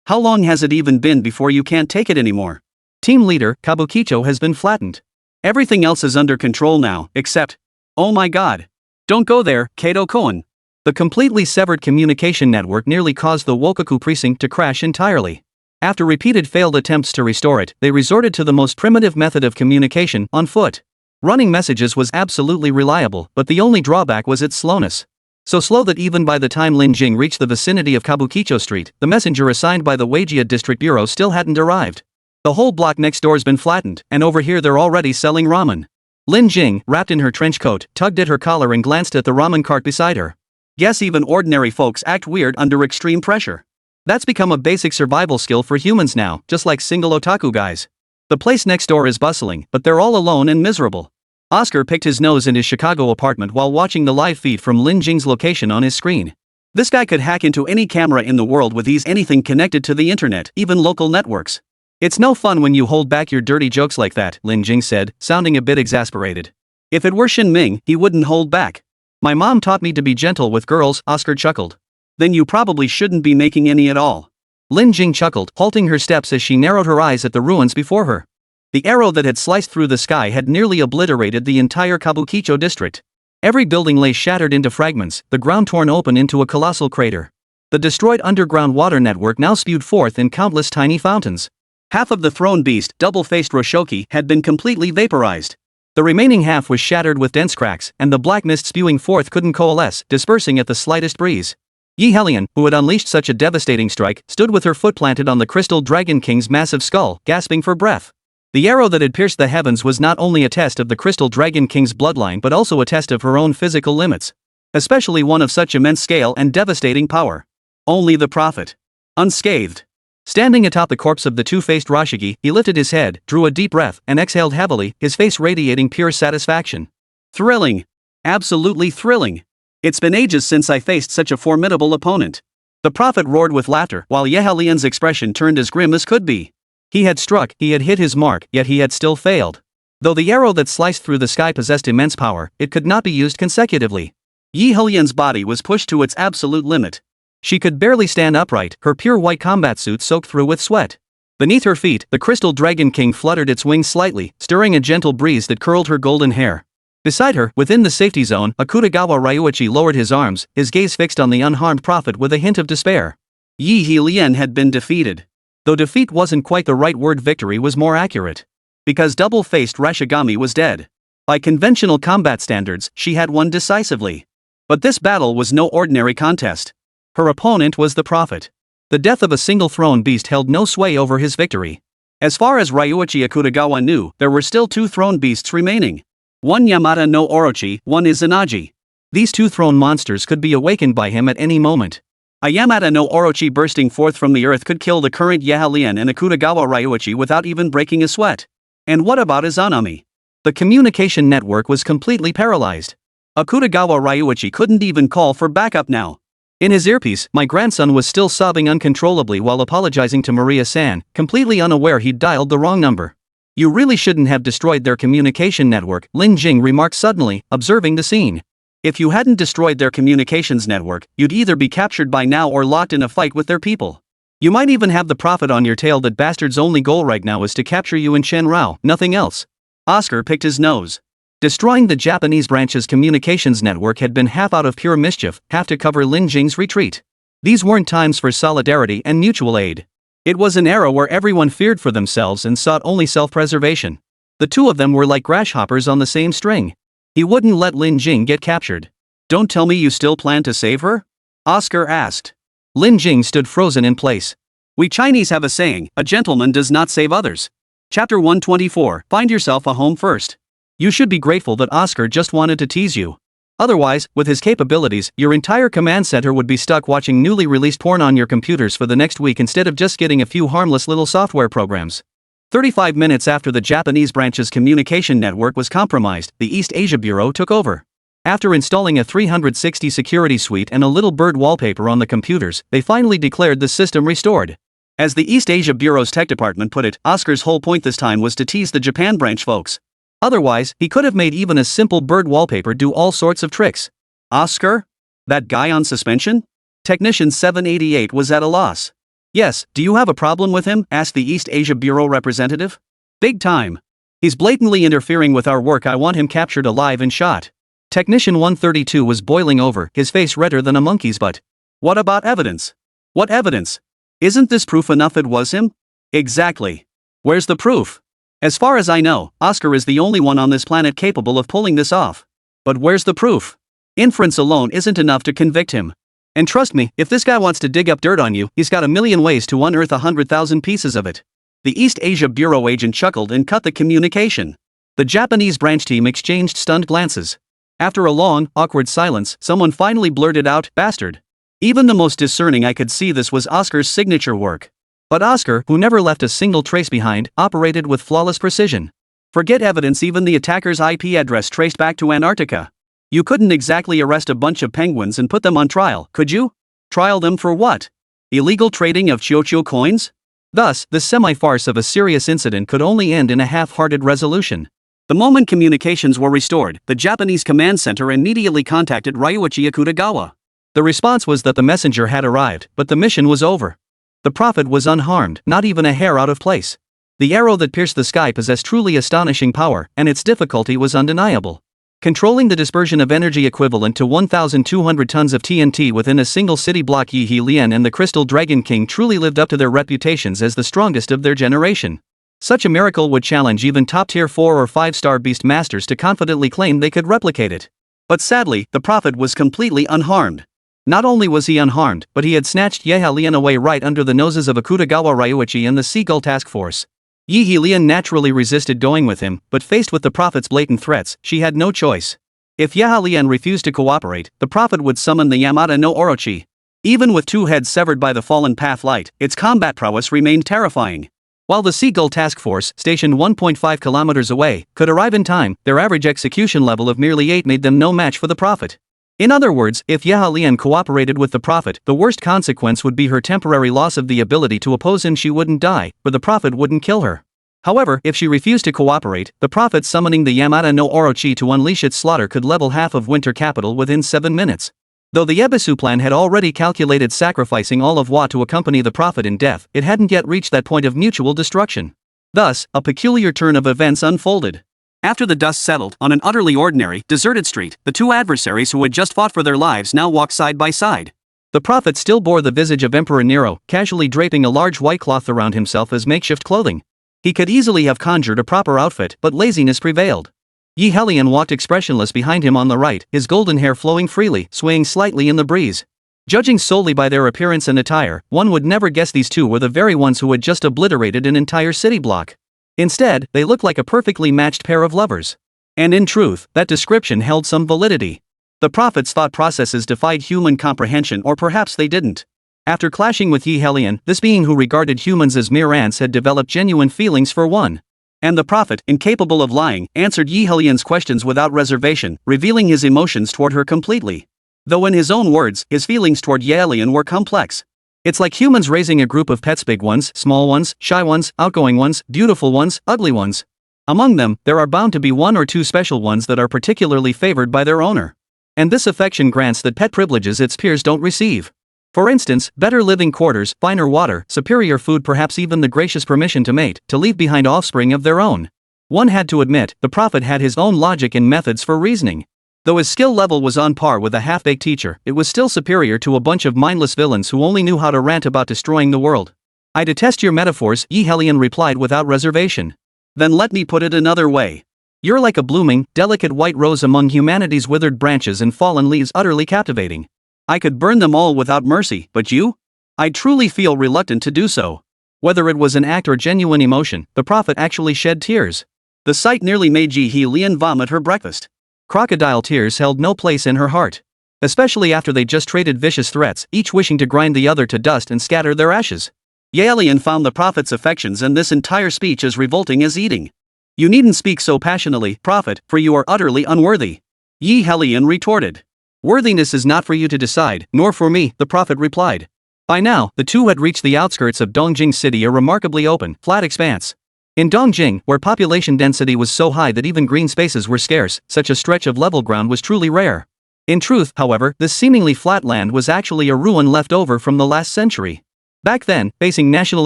How long has it even been before you can't take it anymore? Team leader, Kabukicho has been flattened. Everything else is under control now, except... Oh my god. Don't go there, Kato Koen. The completely severed communication network nearly caused the Wokoku precinct to crash entirely. After repeated failed attempts to restore it, they resorted to the most primitive method of communication, on foot. Running messages was absolutely reliable, but the only drawback was its slowness. So slow that even by the time Lin Jing reached the vicinity of Kabukicho Street, the messenger assigned by the Waijia District Bureau still hadn't arrived. The whole block next door's been flattened, and over here they're already selling ramen. Lin Jing, wrapped in her trench coat, tugged at her collar and glanced at the ramen cart beside her. Guess even ordinary folks act weird under extreme pressure. That's become a basic survival skill for humans now, just like single otaku guys. The place next door is bustling, but they're all alone and miserable. Oscar picked his nose in his Chicago apartment while watching the live feed from Lin Jing's location on his screen. This guy could hack into any camera in the world with ease, anything connected to the internet, even local networks. It's no fun when you hold back your dirty jokes like that, Lin Jing said, sounding a bit exasperated. If it were Shin Ming, he wouldn't hold back. My mom taught me to be gentle with girls, Oscar chuckled. Then you probably shouldn't be making any at all. Lin Jing chuckled, halting her steps as she narrowed her eyes at the ruins before her. The arrow that had sliced through the sky had nearly obliterated the entire Kabukicho district. Every building lay shattered into fragments, the ground torn open into a colossal crater. The destroyed underground water network now spewed forth in countless tiny fountains. Half of the throne beast, double-faced Roshoki, had been completely vaporized. The remaining half was shattered with dense cracks, and the black mist spewing forth couldn't coalesce, dispersing at the slightest breeze. Yi Helion, who had unleashed such a devastating strike, stood with her foot planted on the Crystal Dragon King's massive skull, gasping for breath. The arrow that had pierced the heavens was not only a test of the Crystal Dragon King's bloodline but also a test of her own physical limits. Especially one of such immense scale and devastating power. Only the prophet. Unscathed. Standing atop the corpse of the two-faced Rashigi, he lifted his head, drew a deep breath, and exhaled heavily, his face radiating pure satisfaction. Thrilling. Absolutely thrilling. It's been ages since I faced such a formidable opponent. The prophet roared with laughter, while Yehelion's expression turned as grim as could be. He had struck, he had hit his mark, yet he had still failed. Though the arrow that sliced through the sky possessed immense power, it could not be used consecutively. Yi Helion's body was pushed to its absolute limit. She could barely stand upright, her pure white combat suit soaked through with sweat. Beneath her feet, the Crystal Dragon King fluttered its wings slightly, stirring a gentle breeze that curled her golden hair. Beside her, within the safety zone, Akutagawa Ryuichi lowered his arms, his gaze fixed on the unharmed prophet with a hint of despair. Yi Helien had been defeated. Though defeat wasn't quite the right word, victory was more accurate. Because double-faced Rashigami was dead. By conventional combat standards, she had won decisively. But this battle was no ordinary contest. Her opponent was the prophet. The death of a single throne beast held no sway over his victory. As far as Ryuichi Akutagawa knew, there were still 2 throne beasts remaining. One Yamata no Orochi, one Izanagi. These 2 throne monsters could be awakened by him at any moment. A Yamata no Orochi bursting forth from the earth could kill the current Yahalian and Akutagawa Ryuichi without even breaking a sweat. And what about Izanami? The communication network was completely paralyzed. Akutagawa Ryuichi couldn't even call for backup now. In his earpiece, my grandson was still sobbing uncontrollably while apologizing to Maria-san, completely unaware he'd dialed the wrong number. You really shouldn't have destroyed their communication network, Lin Jing remarked suddenly, observing the scene. If you hadn't destroyed their communications network, you'd either be captured by now or locked in a fight with their people. You might even have the prophet on your tail. That bastard's only goal right now is to capture you in Shenrao, nothing else. Oscar picked his nose. Destroying the Japanese branch's communications network had been half out of pure mischief, half to cover Lin Jing's retreat. These weren't times for solidarity and mutual aid. It was an era where everyone feared for themselves and sought only self-preservation. The 2 of them were like grasshoppers on the same string. He wouldn't let Lin Jing get captured. Don't tell me you still plan to save her? Oscar asked. Lin Jing stood frozen in place. We Chinese have a saying, a gentleman does not save others. Chapter 124, Find yourself a home first. You should be grateful that Oscar just wanted to tease you. Otherwise, with his capabilities, your entire command center would be stuck watching newly released porn on your computers for the next week instead of just getting a few harmless little software programs. 35 minutes after the Japanese branch's communication network was compromised, the East Asia Bureau took over. After installing a 360 security suite and a little bird wallpaper on the computers, they finally declared the system restored. As the East Asia Bureau's tech department put it, Oscar's whole point this time was to tease the Japan branch folks. Otherwise, he could have made even a simple bird wallpaper do all sorts of tricks. Oscar? That guy on suspension? Technician 788 was at a loss. Yes, do you have a problem with him? Asked the East Asia Bureau representative. Big time. He's blatantly interfering with our work. I want him captured alive and shot. Technician 132 was boiling over, his face redder than a monkey's butt. What about evidence? What evidence? Isn't this proof enough it was him? Exactly. Where's the proof? As far as I know, Oscar is the only one on this planet capable of pulling this off. But where's the proof? Inference alone isn't enough to convict him. And trust me, if this guy wants to dig up dirt on you, he's got a million ways to unearth 100,000 pieces of it. The East Asia Bureau agent chuckled and cut the communication. The Japanese branch team exchanged stunned glances. After a long, awkward silence, someone finally blurted out, "Bastard." Even the most discerning eye could see this was Oscar's signature work. But Oscar, who never left a single trace behind, operated with flawless precision. Forget evidence, even the attacker's IP address traced back to Antarctica. You couldn't exactly arrest a bunch of penguins and put them on trial, could you? Trial them for what? Illegal trading of Chioccio coins? Thus, the semi-farce of a serious incident could only end in a half-hearted resolution. The moment communications were restored, the Japanese command center immediately contacted Ryuichi Akutagawa. The response was that the messenger had arrived, but the mission was over. The prophet was unharmed, not even a hair out of place. The arrow that pierced the sky possessed truly astonishing power, and its difficulty was undeniable. Controlling the dispersion of energy equivalent to 1,200 tons of TNT within a single city block, Yi He Lian and the Crystal Dragon King truly lived up to their reputations as the strongest of their generation. Such a miracle would challenge even top-tier 4 or 5-star beast masters to confidently claim they could replicate it. But sadly, the prophet was completely unharmed. Not only was he unharmed, but he had snatched Yi He Lian away right under the noses of Akutagawa Ryuichi and the Seagull Task Force. Yi He Lian naturally resisted going with him, but faced with the prophet's blatant threats, she had no choice. If Yi He Lian refused to cooperate, the prophet would summon the Yamata no Orochi. Even with 2 heads severed by the fallen path light, its combat prowess remained terrifying. While the Seagull Task Force, stationed 1.5 kilometers away, could arrive in time, their average execution level of merely 8 made them no match for the prophet. In other words, if Yi He Lian cooperated with the prophet, the worst consequence would be her temporary loss of the ability to oppose him. She wouldn't die, for the prophet wouldn't kill her. However, if she refused to cooperate, the prophet summoning the Yamata no Orochi to unleash its slaughter could level half of Winter Capital within 7 minutes. Though the Ebisu plan had already calculated sacrificing all of Wa to accompany the prophet in death, it hadn't yet reached that point of mutual destruction. Thus, a peculiar turn of events unfolded. After the dust settled, on an utterly ordinary, deserted street, the 2 adversaries who had just fought for their lives now walked side by side. The prophet still bore the visage of Emperor Nero, casually draping a large white cloth around himself as makeshift clothing. He could easily have conjured a proper outfit, but laziness prevailed. Yi Helian walked expressionless behind him on the right, his golden hair flowing freely, swaying slightly in the breeze. Judging solely by their appearance and attire, one would never guess these two were the very ones who had just obliterated an entire city block. Instead, they looked like a perfectly matched pair of lovers. And in truth, that description held some validity. The prophet's thought processes defied human comprehension, or perhaps they didn't. After clashing with Yi Helian, this being who regarded humans as mere ants had developed genuine feelings for one. And the prophet, incapable of lying, answered Yi Helian's questions without reservation, revealing his emotions toward her completely. Though in his own words, his feelings toward Yi Helian were complex. It's like humans raising a group of pets: big ones, small ones, shy ones, outgoing ones, beautiful ones, ugly ones. Among them, there are bound to be one or two special ones that are particularly favored by their owner. And this affection grants that pet privileges its peers don't receive. For instance, better living quarters, finer water, superior food, perhaps even the gracious permission to mate, to leave behind offspring of their own. One had to admit, the prophet had his own logic and methods for reasoning. Though his skill level was on par with a half-baked teacher, it was still superior to a bunch of mindless villains who only knew how to rant about destroying the world. I detest your metaphors, Yi Helian replied without reservation. Then let me put it another way. You're like a blooming, delicate white rose among humanity's withered branches and fallen leaves, utterly captivating. I could burn them all without mercy, but you? I truly feel reluctant to do so. Whether it was an act or genuine emotion, the prophet actually shed tears. The sight nearly made Yi Helian vomit her breakfast. Crocodile tears held no place in her heart. Especially after they just traded vicious threats, each wishing to grind the other to dust and scatter their ashes. Yi Helian found the prophet's affections and this entire speech as revolting as eating. You needn't speak so passionately, prophet, for you are utterly unworthy. Yi Helian retorted. Worthiness is not for you to decide, nor for me, the prophet replied. By now, the two had reached the outskirts of Dongjing City, a remarkably open, flat expanse. In Dongjing, where population density was so high that even green spaces were scarce, such a stretch of level ground was truly rare. In truth, however, this seemingly flat land was actually a ruin left over from the last century. Back then, facing national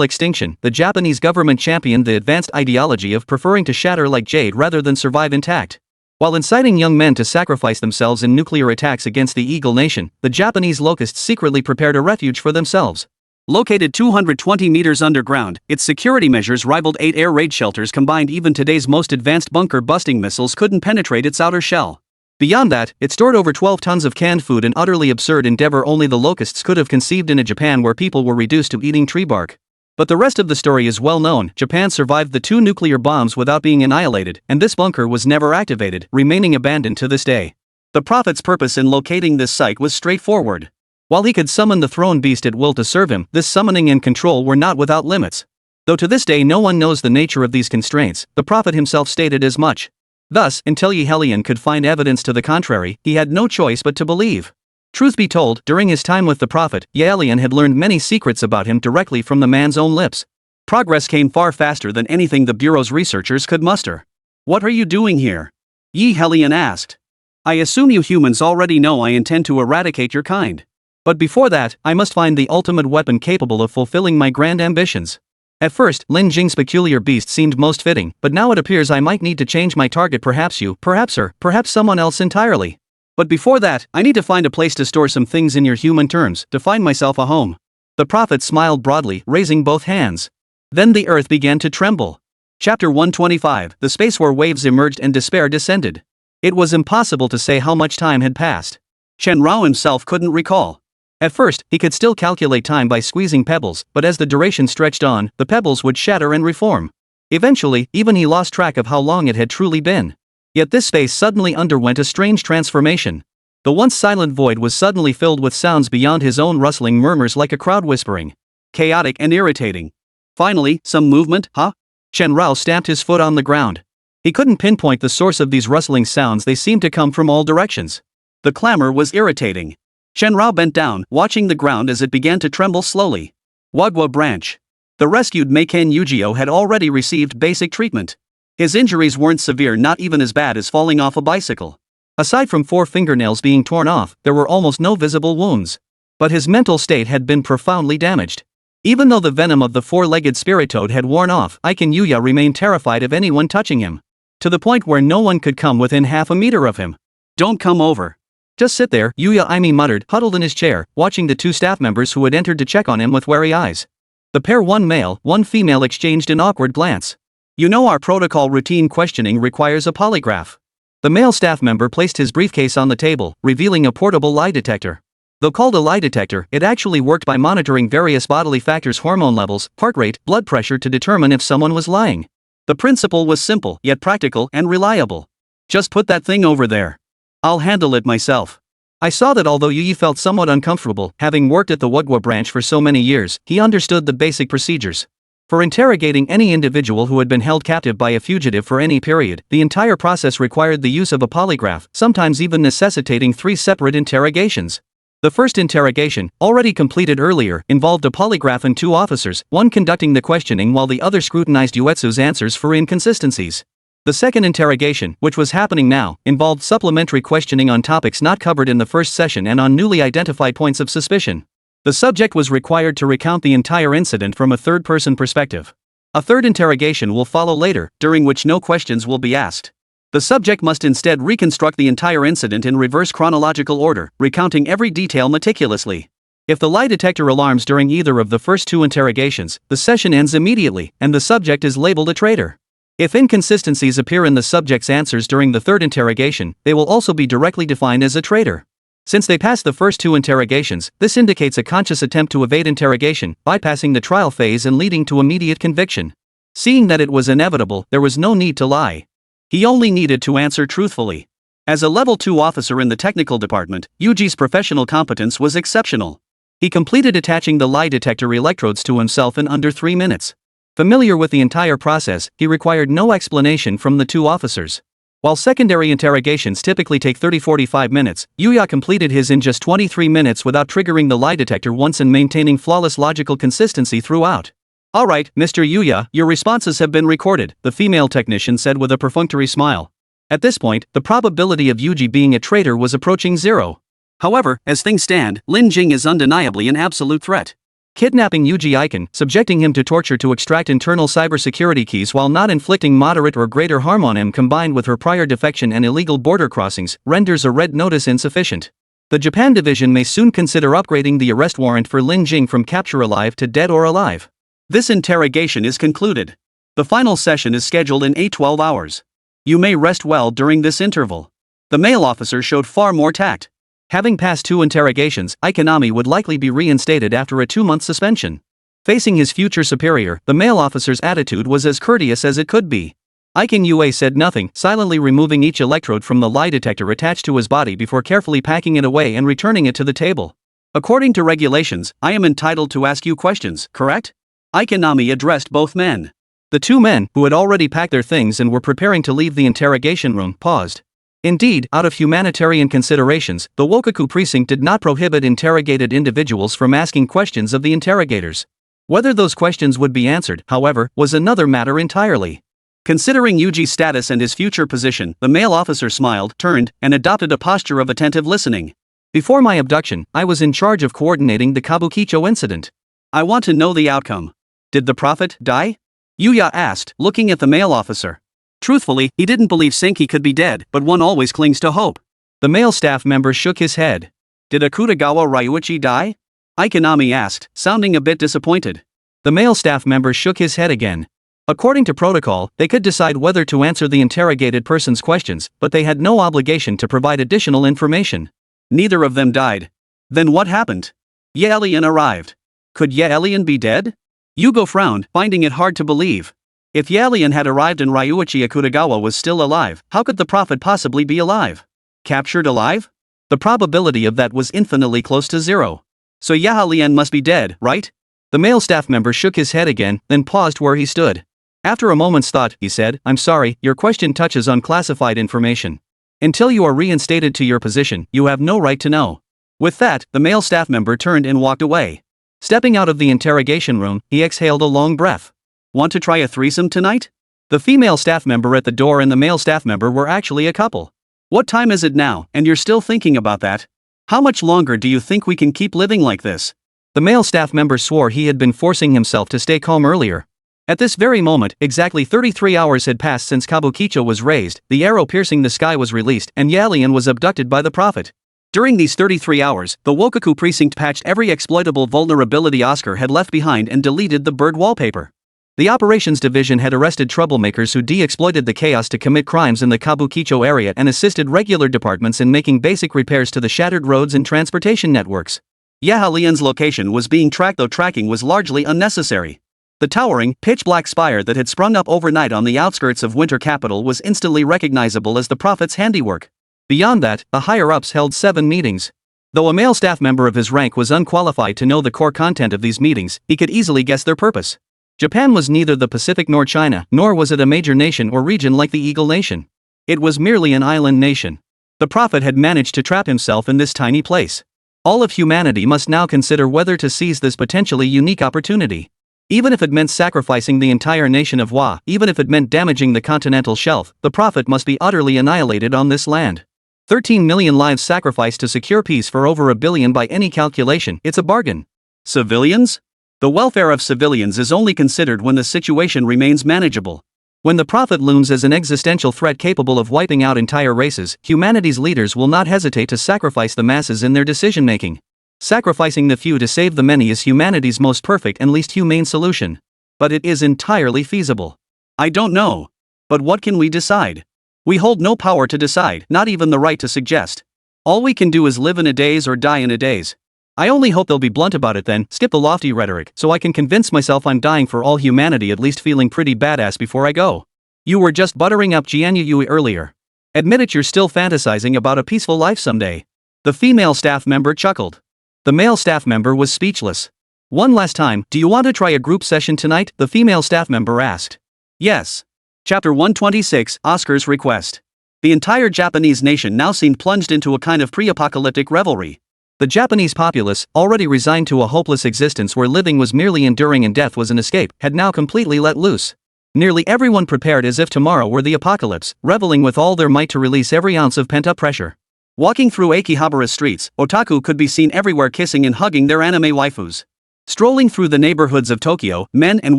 extinction, the Japanese government championed the advanced ideology of preferring to shatter like jade rather than survive intact. While inciting young men to sacrifice themselves in nuclear attacks against the Eagle Nation, the Japanese locusts secretly prepared a refuge for themselves. Located 220 meters underground, its security measures rivaled 8 air raid shelters combined. Even today's most advanced bunker-busting missiles couldn't penetrate its outer shell. Beyond that, it stored over 12 tons of canned food, an utterly absurd endeavor only the locusts could have conceived in a Japan where people were reduced to eating tree bark. But the rest of the story is well known. Japan survived the 2 nuclear bombs without being annihilated, and this bunker was never activated, remaining abandoned to this day. The prophet's purpose in locating this site was straightforward. While he could summon the throne beast at will to serve him, this summoning and control were not without limits. Though to this day no one knows the nature of these constraints, the prophet himself stated as much. Thus, until Yi Helian could find evidence to the contrary, he had no choice but to believe. Truth be told, during his time with the prophet, Yi Helian had learned many secrets about him directly from the man's own lips. Progress came far faster than anything the Bureau's researchers could muster. What are you doing here? Yi Helian asked. I assume you humans already know I intend to eradicate your kind. But before that, I must find the ultimate weapon capable of fulfilling my grand ambitions. At first, Lin Jing's peculiar beast seemed most fitting, but now it appears I might need to change my target. Perhaps you, perhaps her, perhaps someone else entirely. But before that, I need to find a place to store some things in your human terms, to find myself a home. The prophet smiled broadly, raising both hands. Then the earth began to tremble. Chapter 125, the space where waves emerged and despair descended. It was impossible to say how much time had passed. Chen Rao himself couldn't recall. At first, he could still calculate time by squeezing pebbles, but as the duration stretched on, the pebbles would shatter and reform. Eventually, even he lost track of how long it had truly been. Yet this space suddenly underwent a strange transformation. The once silent void was suddenly filled with sounds beyond his own, rustling murmurs like a crowd whispering. Chaotic and irritating. Finally, some movement, huh? Chen Rao stamped his foot on the ground. He couldn't pinpoint the source of these rustling sounds. They seemed to come from all directions. The clamor was irritating. Chen Rao bent down, watching the ground as it began to tremble slowly. Wagwa branch. The rescued Meiken Yujio had already received basic treatment. His injuries weren't severe, not even as bad as falling off a bicycle. Aside from 4 fingernails being torn off, there were almost no visible wounds. But his mental state had been profoundly damaged. Even though the venom of the 4-legged spirit toad had worn off, Aiken Yuya remained terrified of anyone touching him. To the point where no one could come within half a meter of him. Don't come over. Just sit there, Yuya Aimi muttered, huddled in his chair, watching the 2 staff members who had entered to check on him with wary eyes. The pair, one male, one female, exchanged an awkward glance. You know our protocol routine questioning requires a polygraph. The male staff member placed his briefcase on the table, revealing a portable lie detector. Though called a lie detector, it actually worked by monitoring various bodily factors, hormone levels, heart rate, blood pressure to determine if someone was lying. The principle was simple, yet practical and reliable. Just put that thing over there. I'll handle it myself. I saw that although Yi felt somewhat uncomfortable, having worked at the Wugwa branch for so many years, he understood the basic procedures. For interrogating any individual who had been held captive by a fugitive for any period, the entire process required the use of a polygraph, sometimes even necessitating 3 separate interrogations. The first interrogation, already completed earlier, involved a polygraph and 2 officers, one conducting the questioning while the other scrutinized Uetsu's answers for inconsistencies. The second interrogation, which was happening now, involved supplementary questioning on topics not covered in the first session and on newly identified points of suspicion. The subject was required to recount the entire incident from a third-person perspective. A third interrogation will follow later, during which no questions will be asked. The subject must instead reconstruct the entire incident in reverse chronological order, recounting every detail meticulously. If the lie detector alarms during either of the first 2 interrogations, the session ends immediately, and the subject is labeled a traitor. If inconsistencies appear in the subject's answers during the third interrogation, they will also be directly defined as a traitor. Since they passed the first 2 interrogations, this indicates a conscious attempt to evade interrogation, bypassing the trial phase and leading to immediate conviction. Seeing that it was inevitable, there was no need to lie. He only needed to answer truthfully. As a level 2 officer in the technical department, Yuji's professional competence was exceptional. He completed attaching the lie detector electrodes to himself in under 3 minutes. Familiar with the entire process, he required no explanation from the 2 officers. While secondary interrogations typically take 30-45 minutes, Yuya completed his in just 23 minutes without triggering the lie detector once and maintaining flawless logical consistency throughout. "Alright, Mr. Yuya, your responses have been recorded," the female technician said with a perfunctory smile. At this point, the probability of Yuji being a traitor was approaching 0. However, as things stand, Lin Jing is undeniably an absolute threat. Kidnapping Yuji Aiken, subjecting him to torture to extract internal cybersecurity keys while not inflicting moderate or greater harm on him, combined with her prior defection and illegal border crossings, renders a red notice insufficient. The Japan division may soon consider upgrading the arrest warrant for Lin Jing from capture alive to dead or alive. This interrogation is concluded. The final session is scheduled in 12 hours. You may rest well during this interval. The male officer showed far more tact. Having passed 2 interrogations, Ikonami would likely be reinstated after a 2-month suspension. Facing his future superior, the male officer's attitude was as courteous as it could be. Aiken Yue said nothing, silently removing each electrode from the lie detector attached to his body before carefully packing it away and returning it to the table. "According to regulations, I am entitled to ask you questions, correct?" Ikonami addressed both men. The 2 men, who had already packed their things and were preparing to leave the interrogation room, paused. Indeed, out of humanitarian considerations, the Wokaku precinct did not prohibit interrogated individuals from asking questions of the interrogators. Whether those questions would be answered, however, was another matter entirely. Considering Yuji's status and his future position, the male officer smiled, turned, and adopted a posture of attentive listening. "Before my abduction, I was in charge of coordinating the Kabukicho incident. I want to know the outcome. Did the prophet die?" Yuya asked, looking at the male officer. Truthfully, he didn't believe Senki could be dead, but one always clings to hope. The male staff member shook his head. "Did Akutagawa Ryuichi die?" Ikonami asked, sounding a bit disappointed. The male staff member shook his head again. According to protocol, they could decide whether to answer the interrogated person's questions, but they had no obligation to provide additional information. Neither of them died. Then what happened? Ye Alien arrived. Could Ye Alien be dead? Yugo frowned, finding it hard to believe. If Ye Alien had arrived and Ryuichi Akutagawa was still alive, how could the prophet possibly be alive? Captured alive? The probability of that was infinitely close to 0. So Ye Alien must be dead, right? The male staff member shook his head again, then paused where he stood. After a moment's thought, he said, "I'm sorry, your question touches on classified information. Until you are reinstated to your position, you have no right to know." With that, the male staff member turned and walked away. Stepping out of the interrogation room, he exhaled a long breath. "Want to try a threesome tonight?" The female staff member at the door and the male staff member were actually a couple. "What time is it now, and you're still thinking about that? How much longer do you think we can keep living like this?" The male staff member swore he had been forcing himself to stay calm earlier. At this very moment, exactly 33 hours had passed since Kabukicho was raised, the arrow piercing the sky was released, and Yalian was abducted by the prophet. During these 33 hours, the Wokaku precinct patched every exploitable vulnerability Oscar had left behind and deleted the bird wallpaper. The operations division had arrested troublemakers who de-exploited the chaos to commit crimes in the Kabukicho area and assisted regular departments in making basic repairs to the shattered roads and transportation networks. Yahalian's location was being tracked, though tracking was largely unnecessary. The towering, pitch-black spire that had sprung up overnight on the outskirts of Winter Capital was instantly recognizable as the Prophet's handiwork. Beyond that, the higher-ups held 7 meetings. Though a male staff member of his rank was unqualified to know the core content of these meetings, he could easily guess their purpose. Japan was neither the Pacific nor China, nor was it a major nation or region like the Eagle Nation. It was merely an island nation. The Prophet had managed to trap himself in this tiny place. All of humanity must now consider whether to seize this potentially unique opportunity. Even if it meant sacrificing the entire nation of Wa, even if it meant damaging the continental shelf, the Prophet must be utterly annihilated on this land. 13 million lives sacrificed to secure peace for over a billion by any calculation, it's a bargain. Civilians? The welfare of civilians is only considered when the situation remains manageable. When the Prophet looms as an existential threat capable of wiping out entire races, humanity's leaders will not hesitate to sacrifice the masses in their decision-making. Sacrificing the few to save the many is humanity's most perfect and least humane solution. But it is entirely feasible. I don't know. But what can we decide? We hold no power to decide, not even the right to suggest. All we can do is live in a daze or die in a daze. I only hope they'll be blunt about it then, skip the lofty rhetoric, so I can convince myself I'm dying for all humanity, at least feeling pretty badass before I go. You were just buttering up Jianya Yui earlier. Admit it, you're still fantasizing about a peaceful life someday. The female staff member chuckled. The male staff member was speechless. One last time, do you want to try a group session tonight? The female staff member asked. Yes. Chapter 126, Oscar's Request. The entire Japanese nation now seemed plunged into a kind of pre-apocalyptic revelry. The Japanese populace, already resigned to a hopeless existence where living was merely enduring and death was an escape, had now completely let loose. Nearly everyone prepared as if tomorrow were the apocalypse, reveling with all their might to release every ounce of pent-up pressure. Walking through Akihabara's streets, otaku could be seen everywhere kissing and hugging their anime waifus. Strolling through the neighborhoods of Tokyo, men and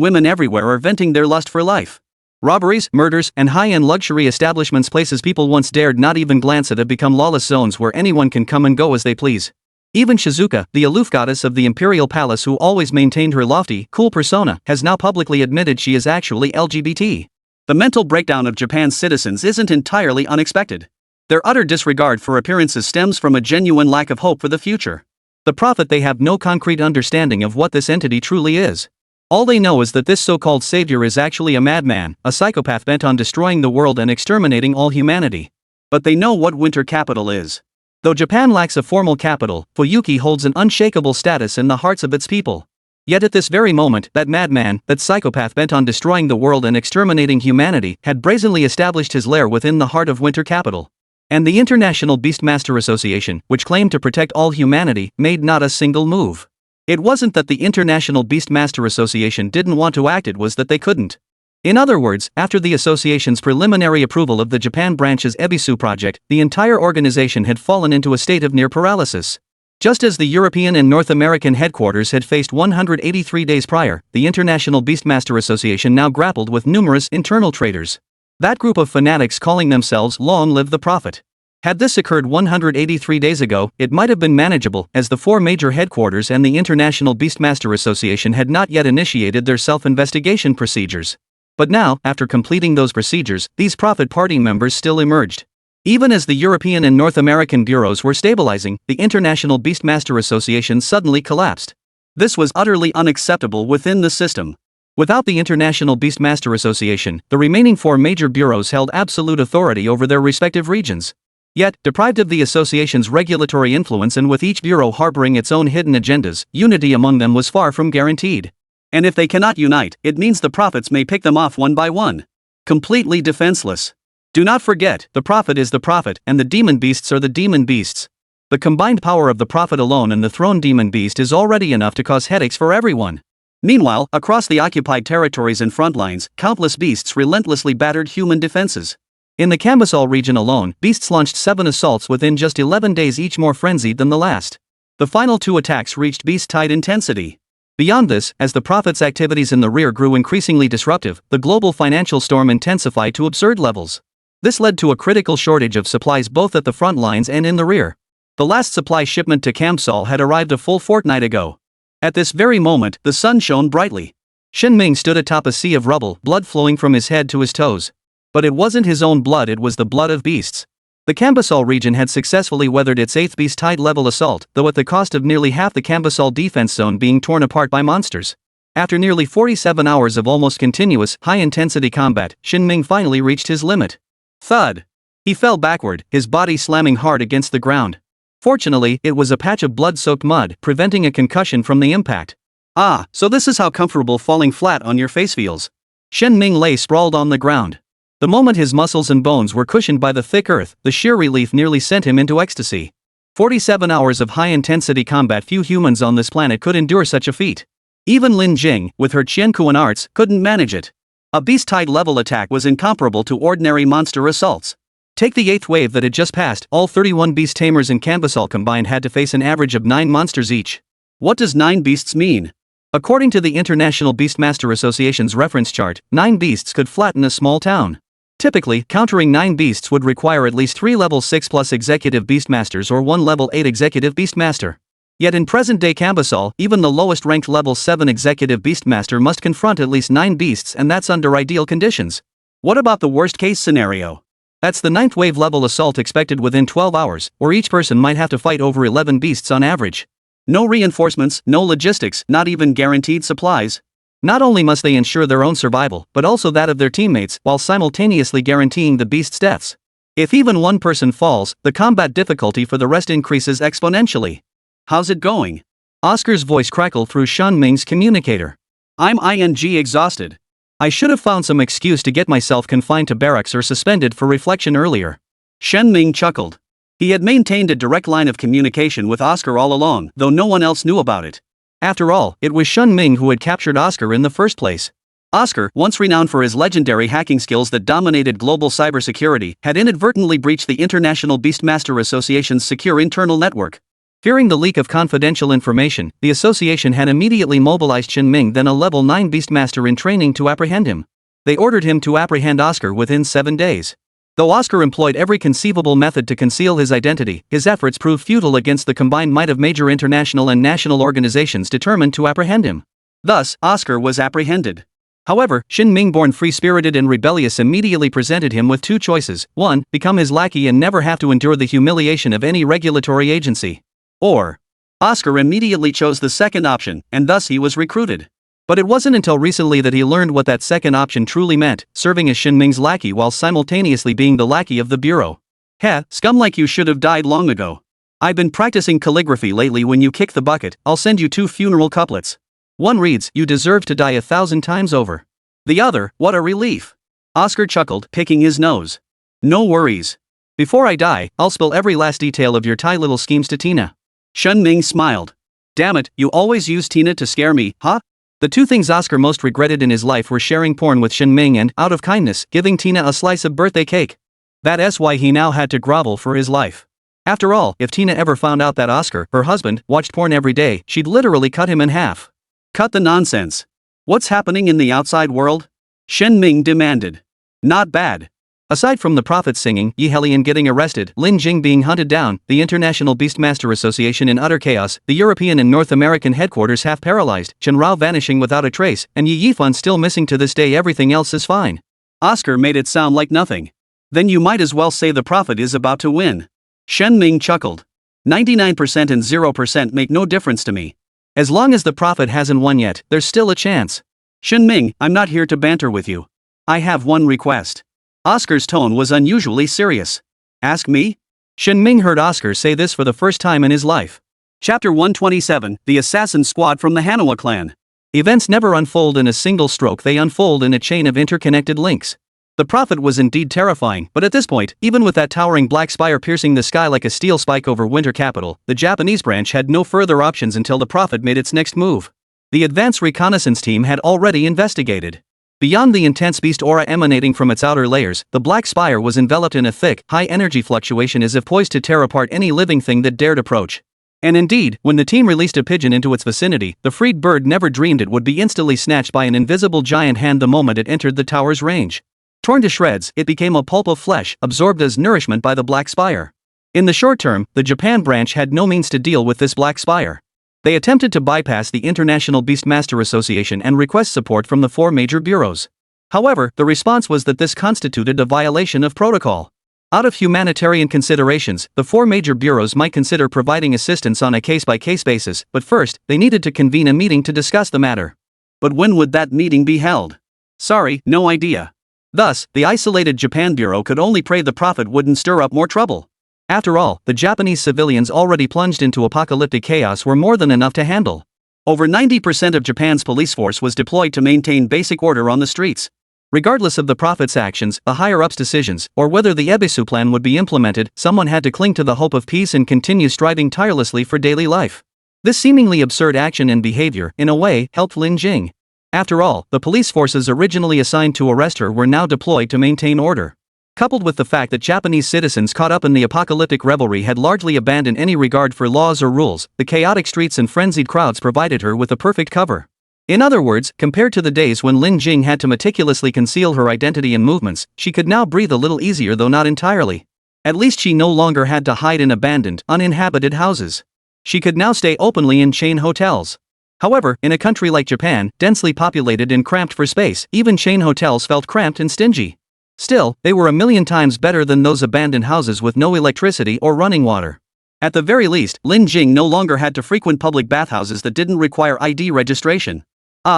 women everywhere are venting their lust for life. Robberies, murders, and high-end luxury establishments, places people once dared not even glance at, have become lawless zones where anyone can come and go as they please. Even Shizuka, the aloof goddess of the imperial palace who always maintained her lofty, cool persona, has now publicly admitted she is actually LGBT. The mental breakdown of Japan's citizens isn't entirely unexpected. Their utter disregard for appearances stems from a genuine lack of hope for the future. The Prophet, they have no concrete understanding of what this entity truly is. All they know is that this so-called savior is actually a madman, a psychopath bent on destroying the world and exterminating all humanity. But they know what Winter Capital is. Though Japan lacks a formal capital, Fuyuki holds an unshakable status in the hearts of its people. Yet at this very moment, that madman, that psychopath bent on destroying the world and exterminating humanity, had brazenly established his lair within the heart of Winter Capital. And the International Beastmaster Association, which claimed to protect all humanity, made not a single move. It wasn't that the International Beastmaster Association didn't want to act, it was that they couldn't. In other words, after the association's preliminary approval of the Japan branch's Ebisu project, the entire organization had fallen into a state of near paralysis. Just as the European and North American headquarters had faced 183 days prior, the International Beastmaster Association now grappled with numerous internal traitors. That group of fanatics calling themselves Long Live the Prophet. Had this occurred 183 days ago, it might have been manageable, as the 4 major headquarters and the International Beastmaster Association had not yet initiated their self-investigation procedures. But now, after completing those procedures, these Prophet Party members still emerged. Even as the European and North American bureaus were stabilizing, the International Beastmaster Association suddenly collapsed. This was utterly unacceptable within the system. Without the International Beastmaster Association, the remaining 4 major bureaus held absolute authority over their respective regions. Yet, deprived of the association's regulatory influence and with each bureau harboring its own hidden agendas, unity among them was far from guaranteed. And if they cannot unite, it means the prophets may pick them off one by one. Completely defenseless. Do not forget, the prophet is the prophet, and the demon beasts are the demon beasts. The combined power of the prophet alone and the thrown demon beast is already enough to cause headaches for everyone. Meanwhile, across the occupied territories and front lines, countless beasts relentlessly battered human defenses. In the Kambasal region alone, beasts launched 7 assaults within just 11 days, each more frenzied than the last. The final 2 attacks reached beast-tide intensity. Beyond this, as the prophet's activities in the rear grew increasingly disruptive, the global financial storm intensified to absurd levels. This led to a critical shortage of supplies both at the front lines and in the rear. The last supply shipment to Kambasal had arrived a full fortnight ago. At this very moment, the sun shone brightly. Shen Ming stood atop a sea of rubble, blood flowing from his head to his toes. But it wasn't his own blood, it was the blood of beasts. The Cambasol region had successfully weathered its 8th beast tide level assault, though at the cost of nearly half the Cambasol defense zone being torn apart by monsters. After nearly 47 hours of almost continuous, high-intensity combat, Shen Ming finally reached his limit. Thud! He fell backward, his body slamming hard against the ground. Fortunately, it was a patch of blood-soaked mud, preventing a concussion from the impact. Ah, so this is how comfortable falling flat on your face feels. Shen Ming lay sprawled on the ground. The moment his muscles and bones were cushioned by the thick earth, the sheer relief nearly sent him into ecstasy. 47 hours of high-intensity combat, few humans on this planet could endure such a feat. Even Lin Jing, with her Qiankuan arts, couldn't manage it. A beast tide level attack was incomparable to ordinary monster assaults. Take the 8th wave that had just passed, all 31 beast tamers in Cambasol combined had to face an average of 9 monsters each. What does 9 beasts mean? According to the International Beastmaster Association's reference chart, 9 beasts could flatten a small town. Typically, countering 9 beasts would require at least 3 level 6 plus executive beastmasters or 1 level 8 executive beastmaster. Yet in present-day Cambasol, even the lowest-ranked level 7 executive beastmaster must confront at least 9 beasts, and that's under ideal conditions. What about the worst-case scenario? That's the 9th wave level assault expected within 12 hours, or each person might have to fight over 11 beasts on average. No reinforcements, no logistics, not even guaranteed supplies. Not only must they ensure their own survival, but also that of their teammates, while simultaneously guaranteeing the beast's deaths. If even one person falls, the combat difficulty for the rest increases exponentially. How's it going? Oscar's voice crackled through Shen Ming's communicator. I'm exhausted. I should have found some excuse to get myself confined to barracks or suspended for reflection earlier. Shen Ming chuckled. He had maintained a direct line of communication with Oscar all along, though no one else knew about it. After all, it was Shen Ming who had captured Oscar in the first place. Oscar, once renowned for his legendary hacking skills that dominated global cybersecurity, had inadvertently breached the International Beastmaster Association's secure internal network. Fearing the leak of confidential information, the association had immediately mobilized Shen Ming, then a level 9 beastmaster in training, to apprehend him. They ordered him to apprehend Oscar within 7 days. Though Oscar employed every conceivable method to conceal his identity, his efforts proved futile against the combined might of major international and national organizations determined to apprehend him. Thus, Oscar was apprehended. However, Shen Ming, born free-spirited and rebellious, immediately presented him with 2 choices: 1, become his lackey and never have to endure the humiliation of any regulatory agency. Or, Oscar immediately chose the second option, and thus he was recruited. But it wasn't until recently that he learned what that second option truly meant, serving as Shen Ming's lackey while simultaneously being the lackey of the Bureau. Heh, scum like you should have died long ago. I've been practicing calligraphy lately. When you kick the bucket, I'll send you 2 funeral couplets. One reads, "You deserve to die 1,000 times over." The other, "What a relief." Oscar chuckled, picking his nose. No worries. Before I die, I'll spill every last detail of your tight little schemes to Tina. Shen Ming smiled. Damn it, you always use Tina to scare me, huh? The 2 things Oscar most regretted in his life were sharing porn with Shen Ming and, out of kindness, giving Tina a slice of birthday cake. That's why he now had to grovel for his life. After all, if Tina ever found out that Oscar, her husband, watched porn every day, she'd literally cut him in half. Cut the nonsense. What's happening in the outside world? Shen Ming demanded. Not bad. Aside from the prophets singing, Yi Helian getting arrested, Lin Jing being hunted down, the International Beastmaster Association in utter chaos, the European and North American headquarters half paralyzed, Chen Rao vanishing without a trace, and Yi Yifan still missing to this day, everything else is fine. Oscar made it sound like nothing. Then you might as well say the prophet is about to win. Shen Ming chuckled. 99% and 0% make no difference to me. As long as the prophet hasn't won yet, there's still a chance. Shen Ming, I'm not here to banter with you. I have one request. Oscar's tone was unusually serious. Ask me? Shen Ming heard Oscar say this for the first time in his life. Chapter 127, The Assassin Squad from the Manhwa clan. Events never unfold in a single stroke, they unfold in a chain of interconnected links. The prophet was indeed terrifying, but at this point, even with that towering black spire piercing the sky like a steel spike over winter capital, the Japanese branch had no further options until the prophet made its next move. The advanced reconnaissance team had already investigated. Beyond the intense beast aura emanating from its outer layers, the black spire was enveloped in a thick, high-energy fluctuation as if poised to tear apart any living thing that dared approach. And indeed, when the team released a pigeon into its vicinity, the freed bird never dreamed it would be instantly snatched by an invisible giant hand the moment it entered the tower's range. Torn to shreds, it became a pulp of flesh, absorbed as nourishment by the black spire. In the short term, the Japan branch had no means to deal with this black spire. They attempted to bypass the International Beastmaster Association and request support from the 4 major bureaus. However, the response was that this constituted a violation of protocol. Out of humanitarian considerations, the 4 major bureaus might consider providing assistance on a case-by-case basis, but first, they needed to convene a meeting to discuss the matter. But when would that meeting be held? Sorry, no idea. Thus, the isolated Japan Bureau could only pray the prophet wouldn't stir up more trouble. After all, the Japanese civilians already plunged into apocalyptic chaos were more than enough to handle. Over 90% of Japan's police force was deployed to maintain basic order on the streets. Regardless of the prophet's actions, the higher-ups' decisions, or whether the Ebisu plan would be implemented, someone had to cling to the hope of peace and continue striving tirelessly for daily life. This seemingly absurd action and behavior, in a way, helped Lin Jing. After all, the police forces originally assigned to arrest her were now deployed to maintain order. Coupled with the fact that Japanese citizens caught up in the apocalyptic revelry had largely abandoned any regard for laws or rules, the chaotic streets and frenzied crowds provided her with a perfect cover. In other words, compared to the days when Lin Jing had to meticulously conceal her identity and movements, she could now breathe a little easier, though not entirely. At least she no longer had to hide in abandoned, uninhabited houses. She could now stay openly in chain hotels. However, in a country like Japan, densely populated and cramped for space, even chain hotels felt cramped and stingy. Still, they were a million times better than those abandoned houses with no electricity or running water. At the very least, Lin Jing no longer had to frequent public bathhouses that didn't require ID registration.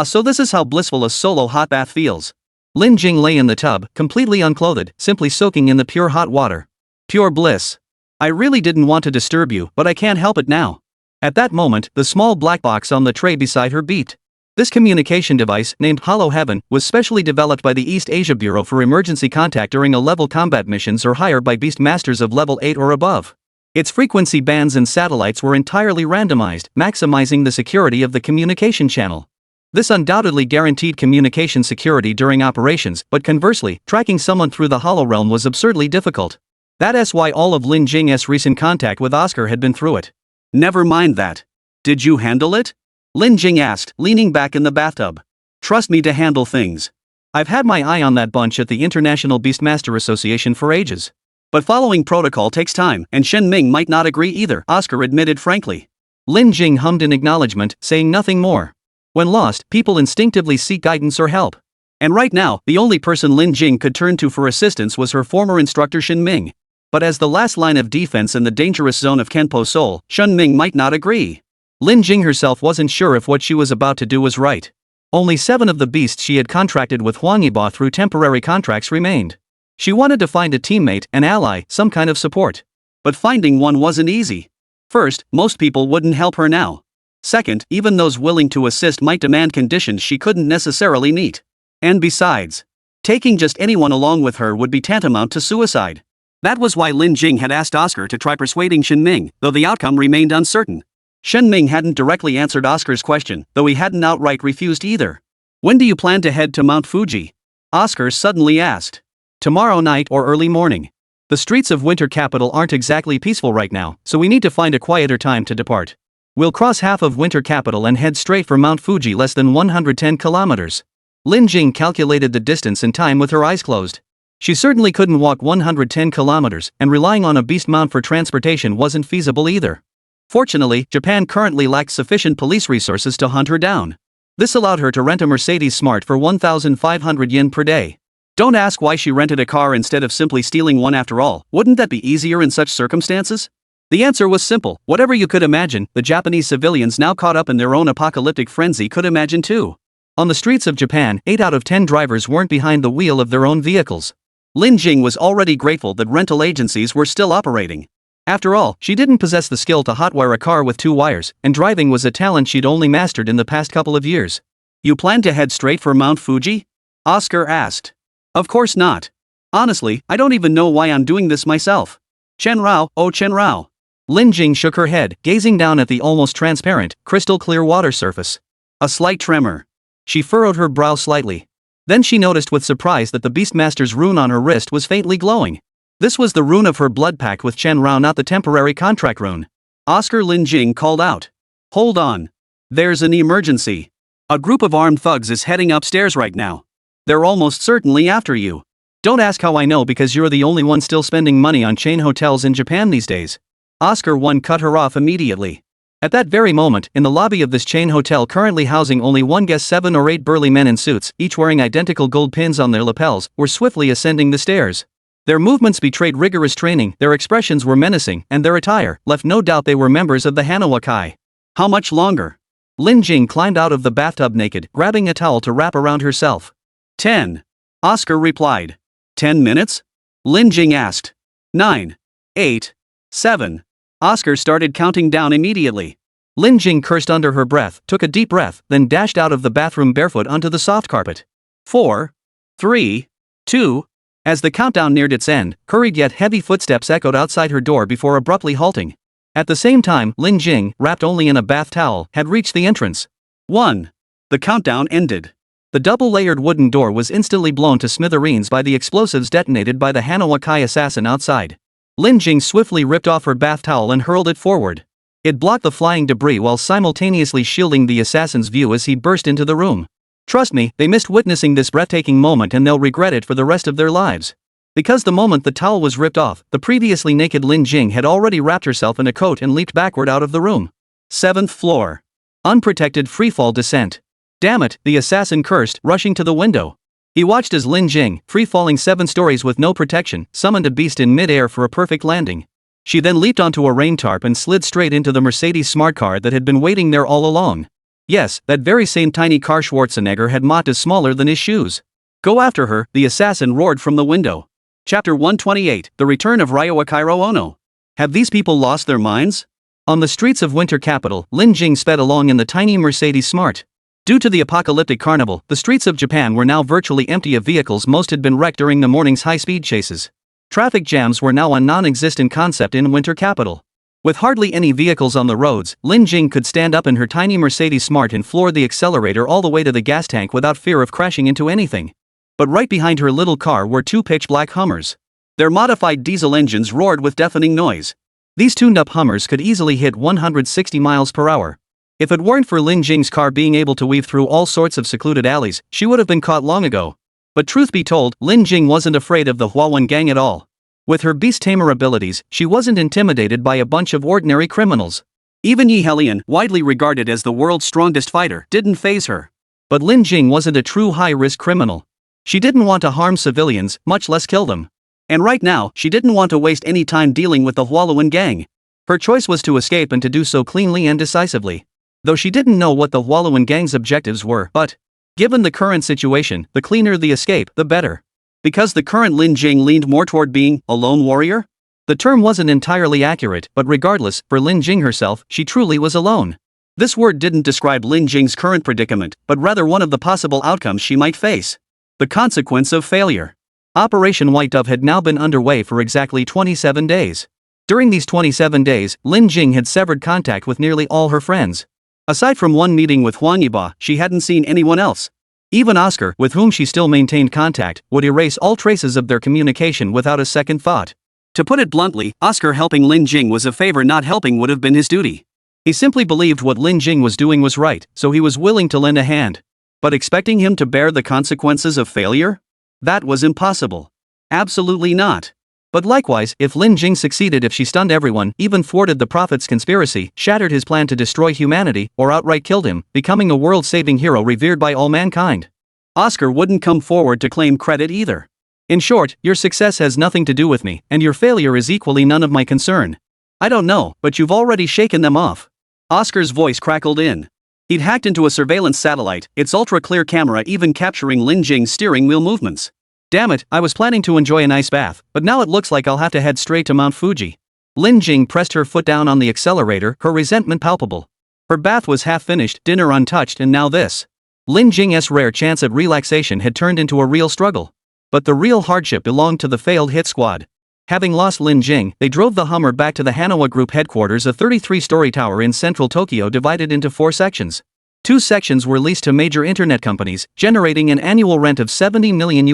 So this is how blissful a solo hot bath feels. Lin Jing lay in the tub, completely unclothed, simply soaking in the pure hot water. Pure bliss. I really didn't want to disturb you, but I can't help it now. At that moment, the small black box on the tray beside her beeped. This communication device, named Hollow Heaven, was specially developed by the East Asia Bureau for emergency contact during level combat missions or higher by beast masters of level 8 or above. Its frequency bands and satellites were entirely randomized, maximizing the security of the communication channel. This undoubtedly guaranteed communication security during operations, but conversely, tracking someone through the Hollow Realm was absurdly difficult. That's why all of Lin Jing's recent contact with Oscar had been through it. Never mind that. Did you handle it? Lin Jing asked, leaning back in the bathtub. Trust me to handle things. I've had my eye on that bunch at the International Beastmaster Association for ages. But following protocol takes time, and Shen Ming might not agree either, Oscar admitted frankly. Lin Jing hummed in acknowledgement, saying nothing more. When lost, people instinctively seek guidance or help. And right now, the only person Lin Jing could turn to for assistance was her former instructor Shen Ming. But as the last line of defense in the dangerous zone of Kenpo Seoul, Shen Ming might not agree. Lin Jing herself wasn't sure if what she was about to do was right. Only 7 of the beasts she had contracted with Huang Yibo through temporary contracts remained. She wanted to find a teammate, an ally, some kind of support. But finding one wasn't easy. First, most people wouldn't help her now. Second, even those willing to assist might demand conditions she couldn't necessarily meet. And besides, taking just anyone along with her would be tantamount to suicide. That was why Lin Jing had asked Oscar to try persuading Shen Ming, though the outcome remained uncertain. Shen Ming hadn't directly answered Oscar's question, though he hadn't outright refused either. When do you plan to head to Mount Fuji? Oscar suddenly asked. Tomorrow night or early morning. The streets of Winter Capital aren't exactly peaceful right now, so we need to find a quieter time to depart. We'll cross half of Winter Capital and head straight for Mount Fuji, less than 110 kilometers. Lin Jing calculated the distance and time with her eyes closed. She certainly couldn't walk 110 kilometers, and relying on a beast mount for transportation wasn't feasible either. Fortunately, Japan currently lacked sufficient police resources to hunt her down. This allowed her to rent a Mercedes Smart for 1,500 yen per day. Don't ask why she rented a car instead of simply stealing one after all. Wouldn't that be easier in such circumstances? The answer was simple. Whatever you could imagine, the Japanese civilians now caught up in their own apocalyptic frenzy could imagine too. On the streets of Japan, 8 out of 10 drivers weren't behind the wheel of their own vehicles. Lin Jing was already grateful that rental agencies were still operating. After all, she didn't possess the skill to hotwire a car with 2 wires, and driving was a talent she'd only mastered in the past couple of years. You plan to head straight for Mount Fuji? Oscar asked. Of course not. Honestly, I don't even know why I'm doing this myself. Chen Rao, oh Chen Rao. Lin Jing shook her head, gazing down at the almost transparent, crystal-clear water surface. A slight tremor. She furrowed her brow slightly. Then she noticed with surprise that the Beastmaster's rune on her wrist was faintly glowing. This was the rune of her blood pact with Chen Rao, not the temporary contract rune. Oscar, Lin Jing called out. Hold on. There's an emergency. A group of armed thugs is heading upstairs right now. They're almost certainly after you. Don't ask how I know, because you're the only one still spending money on chain hotels in Japan these days. Oscar 1 cut her off immediately. At that very moment, in the lobby of this chain hotel currently housing only one guest, 7 or 8 burly men in suits, each wearing identical gold pins on their lapels, were swiftly ascending the stairs. Their movements betrayed rigorous training, their expressions were menacing, and their attire left no doubt they were members of the Manhwa Kai. How much longer? Lin Jing climbed out of the bathtub naked, grabbing a towel to wrap around herself. 10. Oscar replied. 10 minutes? Lin Jing asked. 9. 8. 7. Oscar started counting down immediately. Lin Jing cursed under her breath, took a deep breath, then dashed out of the bathroom barefoot onto the soft carpet. 4. 3. 2. As the countdown neared its end, hurried yet heavy footsteps echoed outside her door before abruptly halting. At the same time, Lin Jing, wrapped only in a bath towel, had reached the entrance. 1. The countdown ended. The double-layered wooden door was instantly blown to smithereens by the explosives detonated by the Manhwa Kai assassin outside. Lin Jing swiftly ripped off her bath towel and hurled it forward. It blocked the flying debris while simultaneously shielding the assassin's view as he burst into the room. Trust me, they missed witnessing this breathtaking moment and they'll regret it for the rest of their lives. Because the moment the towel was ripped off, the previously naked Lin Jing had already wrapped herself in a coat and leaped backward out of the room. 7th floor. Unprotected freefall descent. Damn it, the assassin cursed, rushing to the window. He watched as Lin Jing, free-falling 7 stories with no protection, summoned a beast in mid-air for a perfect landing. She then leaped onto a rain tarp and slid straight into the Mercedes smart car that had been waiting there all along. Yes, that very same tiny car Schwarzenegger had mocked as smaller than his shoes. Go after her, the assassin roared from the window. Chapter 128, The Return of Ryuakairo Ono. Have these people lost their minds? On the streets of Winter Capital, Lin Jing sped along in the tiny Mercedes Smart. Due to the apocalyptic carnival, the streets of Japan were now virtually empty of vehicles. Most had been wrecked during the morning's high-speed chases. Traffic jams were now a non-existent concept in Winter Capital. With hardly any vehicles on the roads, Lin Jing could stand up in her tiny Mercedes Smart and floor the accelerator all the way to the gas tank without fear of crashing into anything. But right behind her little car were 2 pitch-black Hummers. Their modified diesel engines roared with deafening noise. These tuned-up Hummers could easily hit 160 miles per hour. If it weren't for Lin Jing's car being able to weave through all sorts of secluded alleys, she would have been caught long ago. But truth be told, Lin Jing wasn't afraid of the Huawan gang at all. With her beast tamer abilities, she wasn't intimidated by a bunch of ordinary criminals. Even Yi Helian, widely regarded as the world's strongest fighter, didn't faze her. But Lin Jing wasn't a true high-risk criminal. She didn't want to harm civilians, much less kill them. And right now, she didn't want to waste any time dealing with the Huawan gang. Her choice was to escape and to do so cleanly and decisively. Though she didn't know what the Huawan gang's objectives were, but given the current situation, the cleaner the escape, the better. Because the current Lin Jing leaned more toward being a lone warrior? The term wasn't entirely accurate, but regardless, for Lin Jing herself, she truly was alone. This word didn't describe Lin Jing's current predicament, but rather one of the possible outcomes she might face. The consequence of failure. Operation White Dove had now been underway for exactly 27 days. During these 27 days, Lin Jing had severed contact with nearly all her friends. Aside from one meeting with Huang Yiba, she hadn't seen anyone else. Even Oscar, with whom she still maintained contact, would erase all traces of their communication without a second thought. To put it bluntly, Oscar helping Lin Jing was a favor not helping would have been his duty. He simply believed what Lin Jing was doing was right, so he was willing to lend a hand. But expecting him to bear the consequences of failure? That was impossible. Absolutely not. But likewise, if Lin Jing succeeded, if she stunned everyone, even thwarted the Prophet's conspiracy, shattered his plan to destroy humanity, or outright killed him, becoming a world-saving hero revered by all mankind, Oscar wouldn't come forward to claim credit either. In short, your success has nothing to do with me, and your failure is equally none of my concern. I don't know, but you've already shaken them off. Oscar's voice crackled in. He'd hacked into a surveillance satellite, its ultra-clear camera even capturing Lin Jing's steering wheel movements. Damn it, I was planning to enjoy a nice bath, but now it looks like I'll have to head straight to Mount Fuji. Lin Jing pressed her foot down on the accelerator, her resentment palpable. Her bath was half finished, dinner untouched, and now this. Lin Jing's rare chance at relaxation had turned into a real struggle. But the real hardship belonged to the failed hit squad. Having lost Lin Jing, they drove the Hummer back to the Manhwa Group headquarters, a 33-story tower in central Tokyo divided into 4 sections. 2 sections were leased to major internet companies, generating an annual rent of $70 million.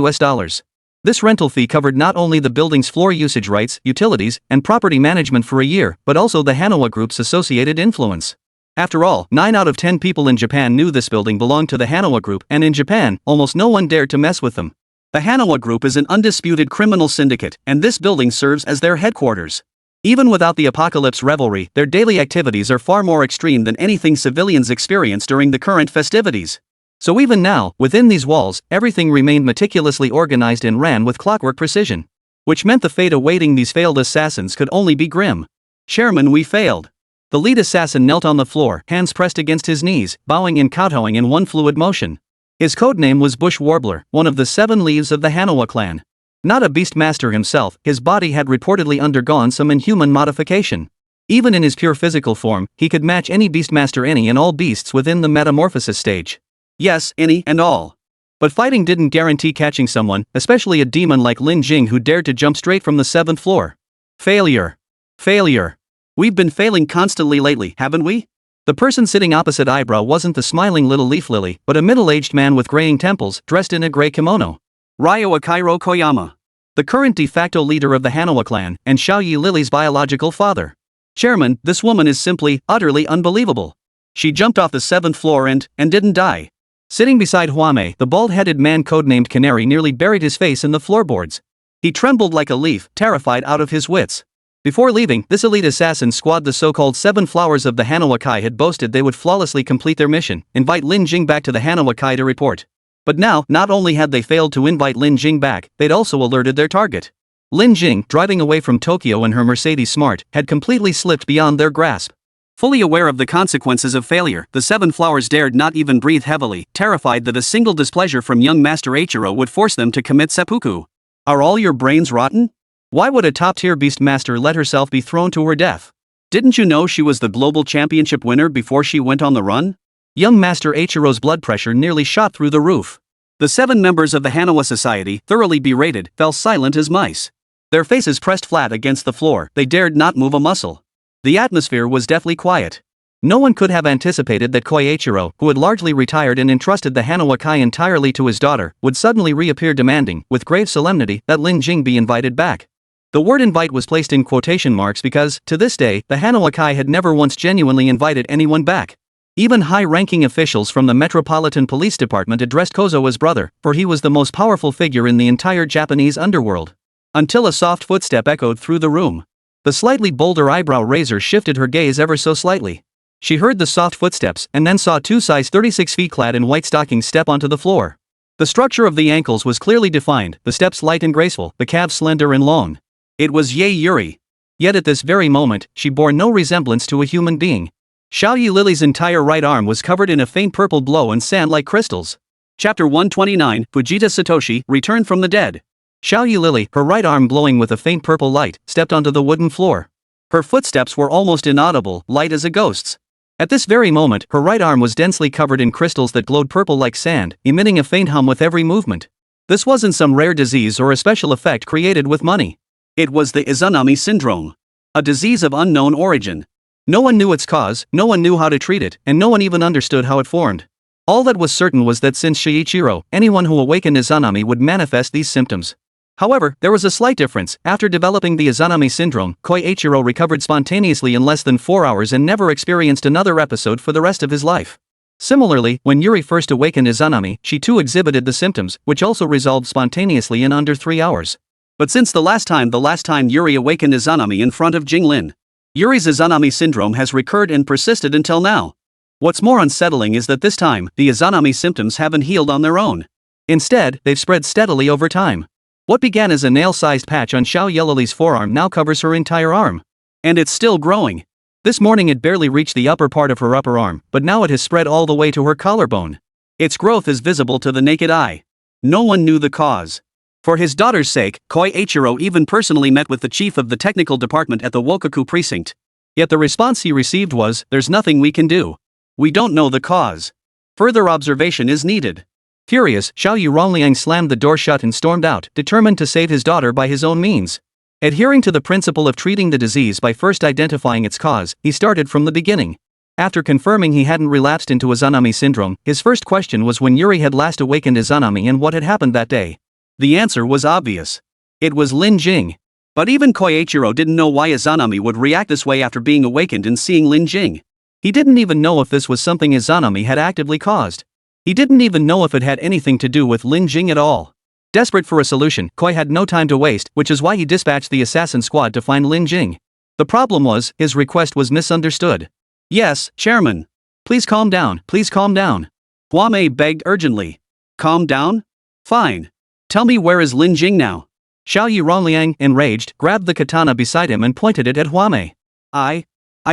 This rental fee covered not only the building's floor usage rights, utilities, and property management for a year, but also the Manhwa Group's associated influence. After all, 9 out of 10 people in Japan knew this building belonged to the Manhwa Group, and in Japan, almost no one dared to mess with them. The Manhwa Group is an undisputed criminal syndicate, and this building serves as their headquarters. Even without the apocalypse revelry, their daily activities are far more extreme than anything civilians experience during the current festivities. So even now, within these walls, everything remained meticulously organized and ran with clockwork precision. Which meant the fate awaiting these failed assassins could only be grim. Chairman, we failed. The lead assassin knelt on the floor, hands pressed against his knees, bowing and kowtowing in one fluid motion. His codename was Bush Warbler, one of the 7 leaves of the Manhwa clan. Not a beastmaster himself, his body had reportedly undergone some inhuman modification. Even in his pure physical form, he could match any beastmaster, any and all beasts within the metamorphosis stage. Yes, any and all. But fighting didn't guarantee catching someone, especially a demon like Lin Jing who dared to jump straight from the 7th floor. Failure. Failure. We've been failing constantly lately, haven't we? The person sitting opposite Eyebrow wasn't the smiling little leaf lily, but a middle-aged man with graying temples, dressed in a gray kimono. Ryo Akiro Koyama. The current de facto leader of the Manhwa clan, and Xiaoyi Lily's biological father. Chairman, this woman is simply, utterly unbelievable. She jumped off the 7th floor and didn't die. Sitting beside Huame, the bald-headed man codenamed Canary nearly buried his face in the floorboards. He trembled like a leaf, terrified out of his wits. Before leaving, this elite assassin squad, the so-called 7 Flowers of the Manhwa Kai, had boasted they would flawlessly complete their mission, invite Lin Jing back to the Manhwa Kai to report. But now, not only had they failed to invite Lin Jing back, they'd also alerted their target. Lin Jing, driving away from Tokyo in her Mercedes Smart, had completely slipped beyond their grasp. Fully aware of the consequences of failure, the 7 Flowers dared not even breathe heavily, terrified that a single displeasure from young Master Eiichiro would force them to commit seppuku. Are all your brains rotten? Why would a top-tier beastmaster let herself be thrown to her death? Didn't you know she was the global championship winner before she went on the run? Young Master Eiichiro's blood pressure nearly shot through the roof. The 7 members of the Manhwa Society, thoroughly berated, fell silent as mice. Their faces pressed flat against the floor, they dared not move a muscle. The atmosphere was deathly quiet. No one could have anticipated that Koichiro, who had largely retired and entrusted the Manhwa Kai entirely to his daughter, would suddenly reappear demanding, with grave solemnity, that Lin Jing be invited back. The word invite was placed in quotation marks because, to this day, the Manhwa Kai had never once genuinely invited anyone back. Even high-ranking officials from the Metropolitan Police Department addressed Kozo as brother, for he was the most powerful figure in the entire Japanese underworld. Until a soft footstep echoed through the room. The slightly bolder eyebrow raiser shifted her gaze ever so slightly. She heard the soft footsteps and then saw 2 size 36 feet clad in white stockings step onto the floor. The structure of the ankles was clearly defined, the steps light and graceful, the calves slender and long. It was Yae Yuri. Yet at this very moment, she bore no resemblance to a human being. Xiaoyi Lily's entire right arm was covered in a faint purple glow and sand like crystals. Chapter 129, Fujita Satoshi, returned from the dead. Xiaoyi Lily, her right arm glowing with a faint purple light, stepped onto the wooden floor. Her footsteps were almost inaudible, light as a ghost's. At this very moment, her right arm was densely covered in crystals that glowed purple like sand, emitting a faint hum with every movement. This wasn't some rare disease or a special effect created with money. It was the Izanami syndrome. A disease of unknown origin. No one knew its cause, no one knew how to treat it, and no one even understood how it formed. All that was certain was that since Shiichiro, anyone who awakened Izanami would manifest these symptoms. However, there was a slight difference. After developing the Izanami syndrome, Koichiro recovered spontaneously in less than 4 hours and never experienced another episode for the rest of his life. Similarly, when Yuri first awakened Izanami, she too exhibited the symptoms, which also resolved spontaneously in under 3 hours. But since the last time Yuri awakened Izanami in front of Jinglin, Yuri's Izanami syndrome has recurred and persisted until now. What's more unsettling is that this time, the Izanami symptoms haven't healed on their own. Instead, they've spread steadily over time. What began as a nail-sized patch on Xiaoyi Lily's forearm now covers her entire arm. And it's still growing. This morning it barely reached the upper part of her upper arm, but now it has spread all the way to her collarbone. Its growth is visible to the naked eye. No one knew the cause. For his daughter's sake, Koichiro even personally met with the chief of the technical department at the Wokaku precinct. Yet the response he received was, "There's nothing we can do. We don't know the cause. Further observation is needed." Furious, Xiaoyi Rongliang slammed the door shut and stormed out, determined to save his daughter by his own means. Adhering to the principle of treating the disease by first identifying its cause, he started from the beginning. After confirming he hadn't relapsed into Izanami syndrome, his first question was when Yuri had last awakened Izanami and what had happened that day. The answer was obvious. It was Lin Jing. But even Koichiro didn't know why Izanami would react this way after being awakened and seeing Lin Jing. He didn't even know if this was something Izanami had actively caused. He didn't even know if it had anything to do with Lin Jing at all. Desperate for a solution, Koi had no time to waste, which is why he dispatched the assassin squad to find Lin Jing. The problem was, his request was misunderstood. Yes, Chairman. Please calm down, please calm down. Hua Mei begged urgently. Calm down? Fine. Tell me, where is Lin Jing now? Xiao Yi Rongliang, enraged, grabbed the katana beside him and pointed it at Hua Mei. I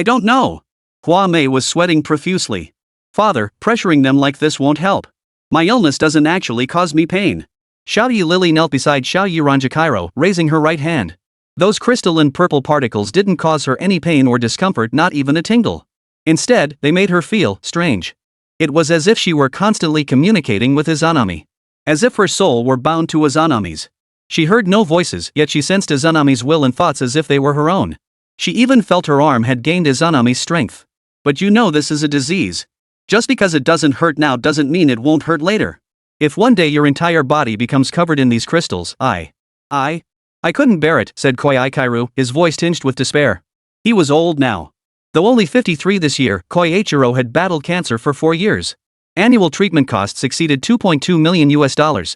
don't know. Hua Mei was sweating profusely. Father, pressuring them like this won't help. My illness doesn't actually cause me pain. Xiao Yi Lily knelt beside Xiao Yi Ranjikairo, raising her right hand. Those crystalline purple particles didn't cause her any pain or discomfort, not even a tingle. Instead, they made her feel strange. It was as if she were constantly communicating with Izanami. As if her soul were bound to Izanami's. She heard no voices, yet she sensed Izanami's will and thoughts as if they were her own. She even felt her arm had gained Izanami's strength. But you know, this is a disease. Just because it doesn't hurt now doesn't mean it won't hurt later. If one day your entire body becomes covered in these crystals, I couldn't bear it, said Koichiro, his voice tinged with despair. He was old now. Though only 53 this year, Koichiro had battled cancer for 4 years. Annual treatment costs exceeded $2.2 million,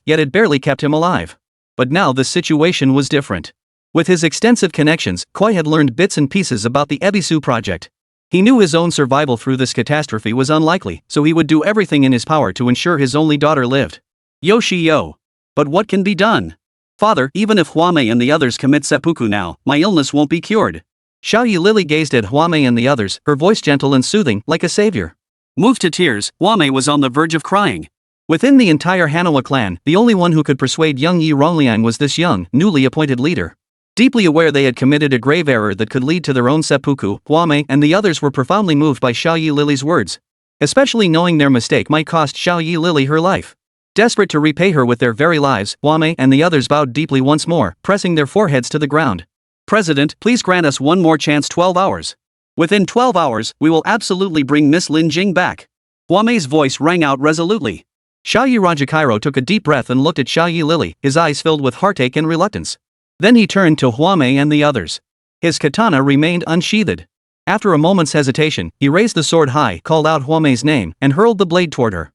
yet it barely kept him alive. But now the situation was different. With his extensive connections, Koi had learned bits and pieces about the Ebisu project. He knew his own survival through this catastrophe was unlikely, so he would do everything in his power to ensure his only daughter lived. Yo. But what can be done? Father, even if Hua Mei and the others commit seppuku now, my illness won't be cured. Xiao Yi Lily gazed at Hua Mei and the others, her voice gentle and soothing, like a savior. Moved to tears, Hua Mei was on the verge of crying. Within the entire Manhwa clan, the only one who could persuade young Yi Rongliang was this young, newly appointed leader. Deeply aware they had committed a grave error that could lead to their own seppuku, Hua Mei and the others were profoundly moved by Xiao Yi Lily's words. Especially knowing their mistake might cost Xiao Yi Lily her life. Desperate to repay her with their very lives, Hua Mei and the others bowed deeply once more, pressing their foreheads to the ground. President, please grant us one more chance. 12 hours. Within 12 hours, we will absolutely bring Miss Lin Jing back. Hua Mei's voice rang out resolutely. Xiao Yi Ranjikairo took a deep breath and looked at Xiao Yi Lily, his eyes filled with heartache and reluctance. Then he turned to Hua Mei and the others. His katana remained unsheathed. After a moment's hesitation, he raised the sword high, called out Hua Mei's name, and hurled the blade toward her.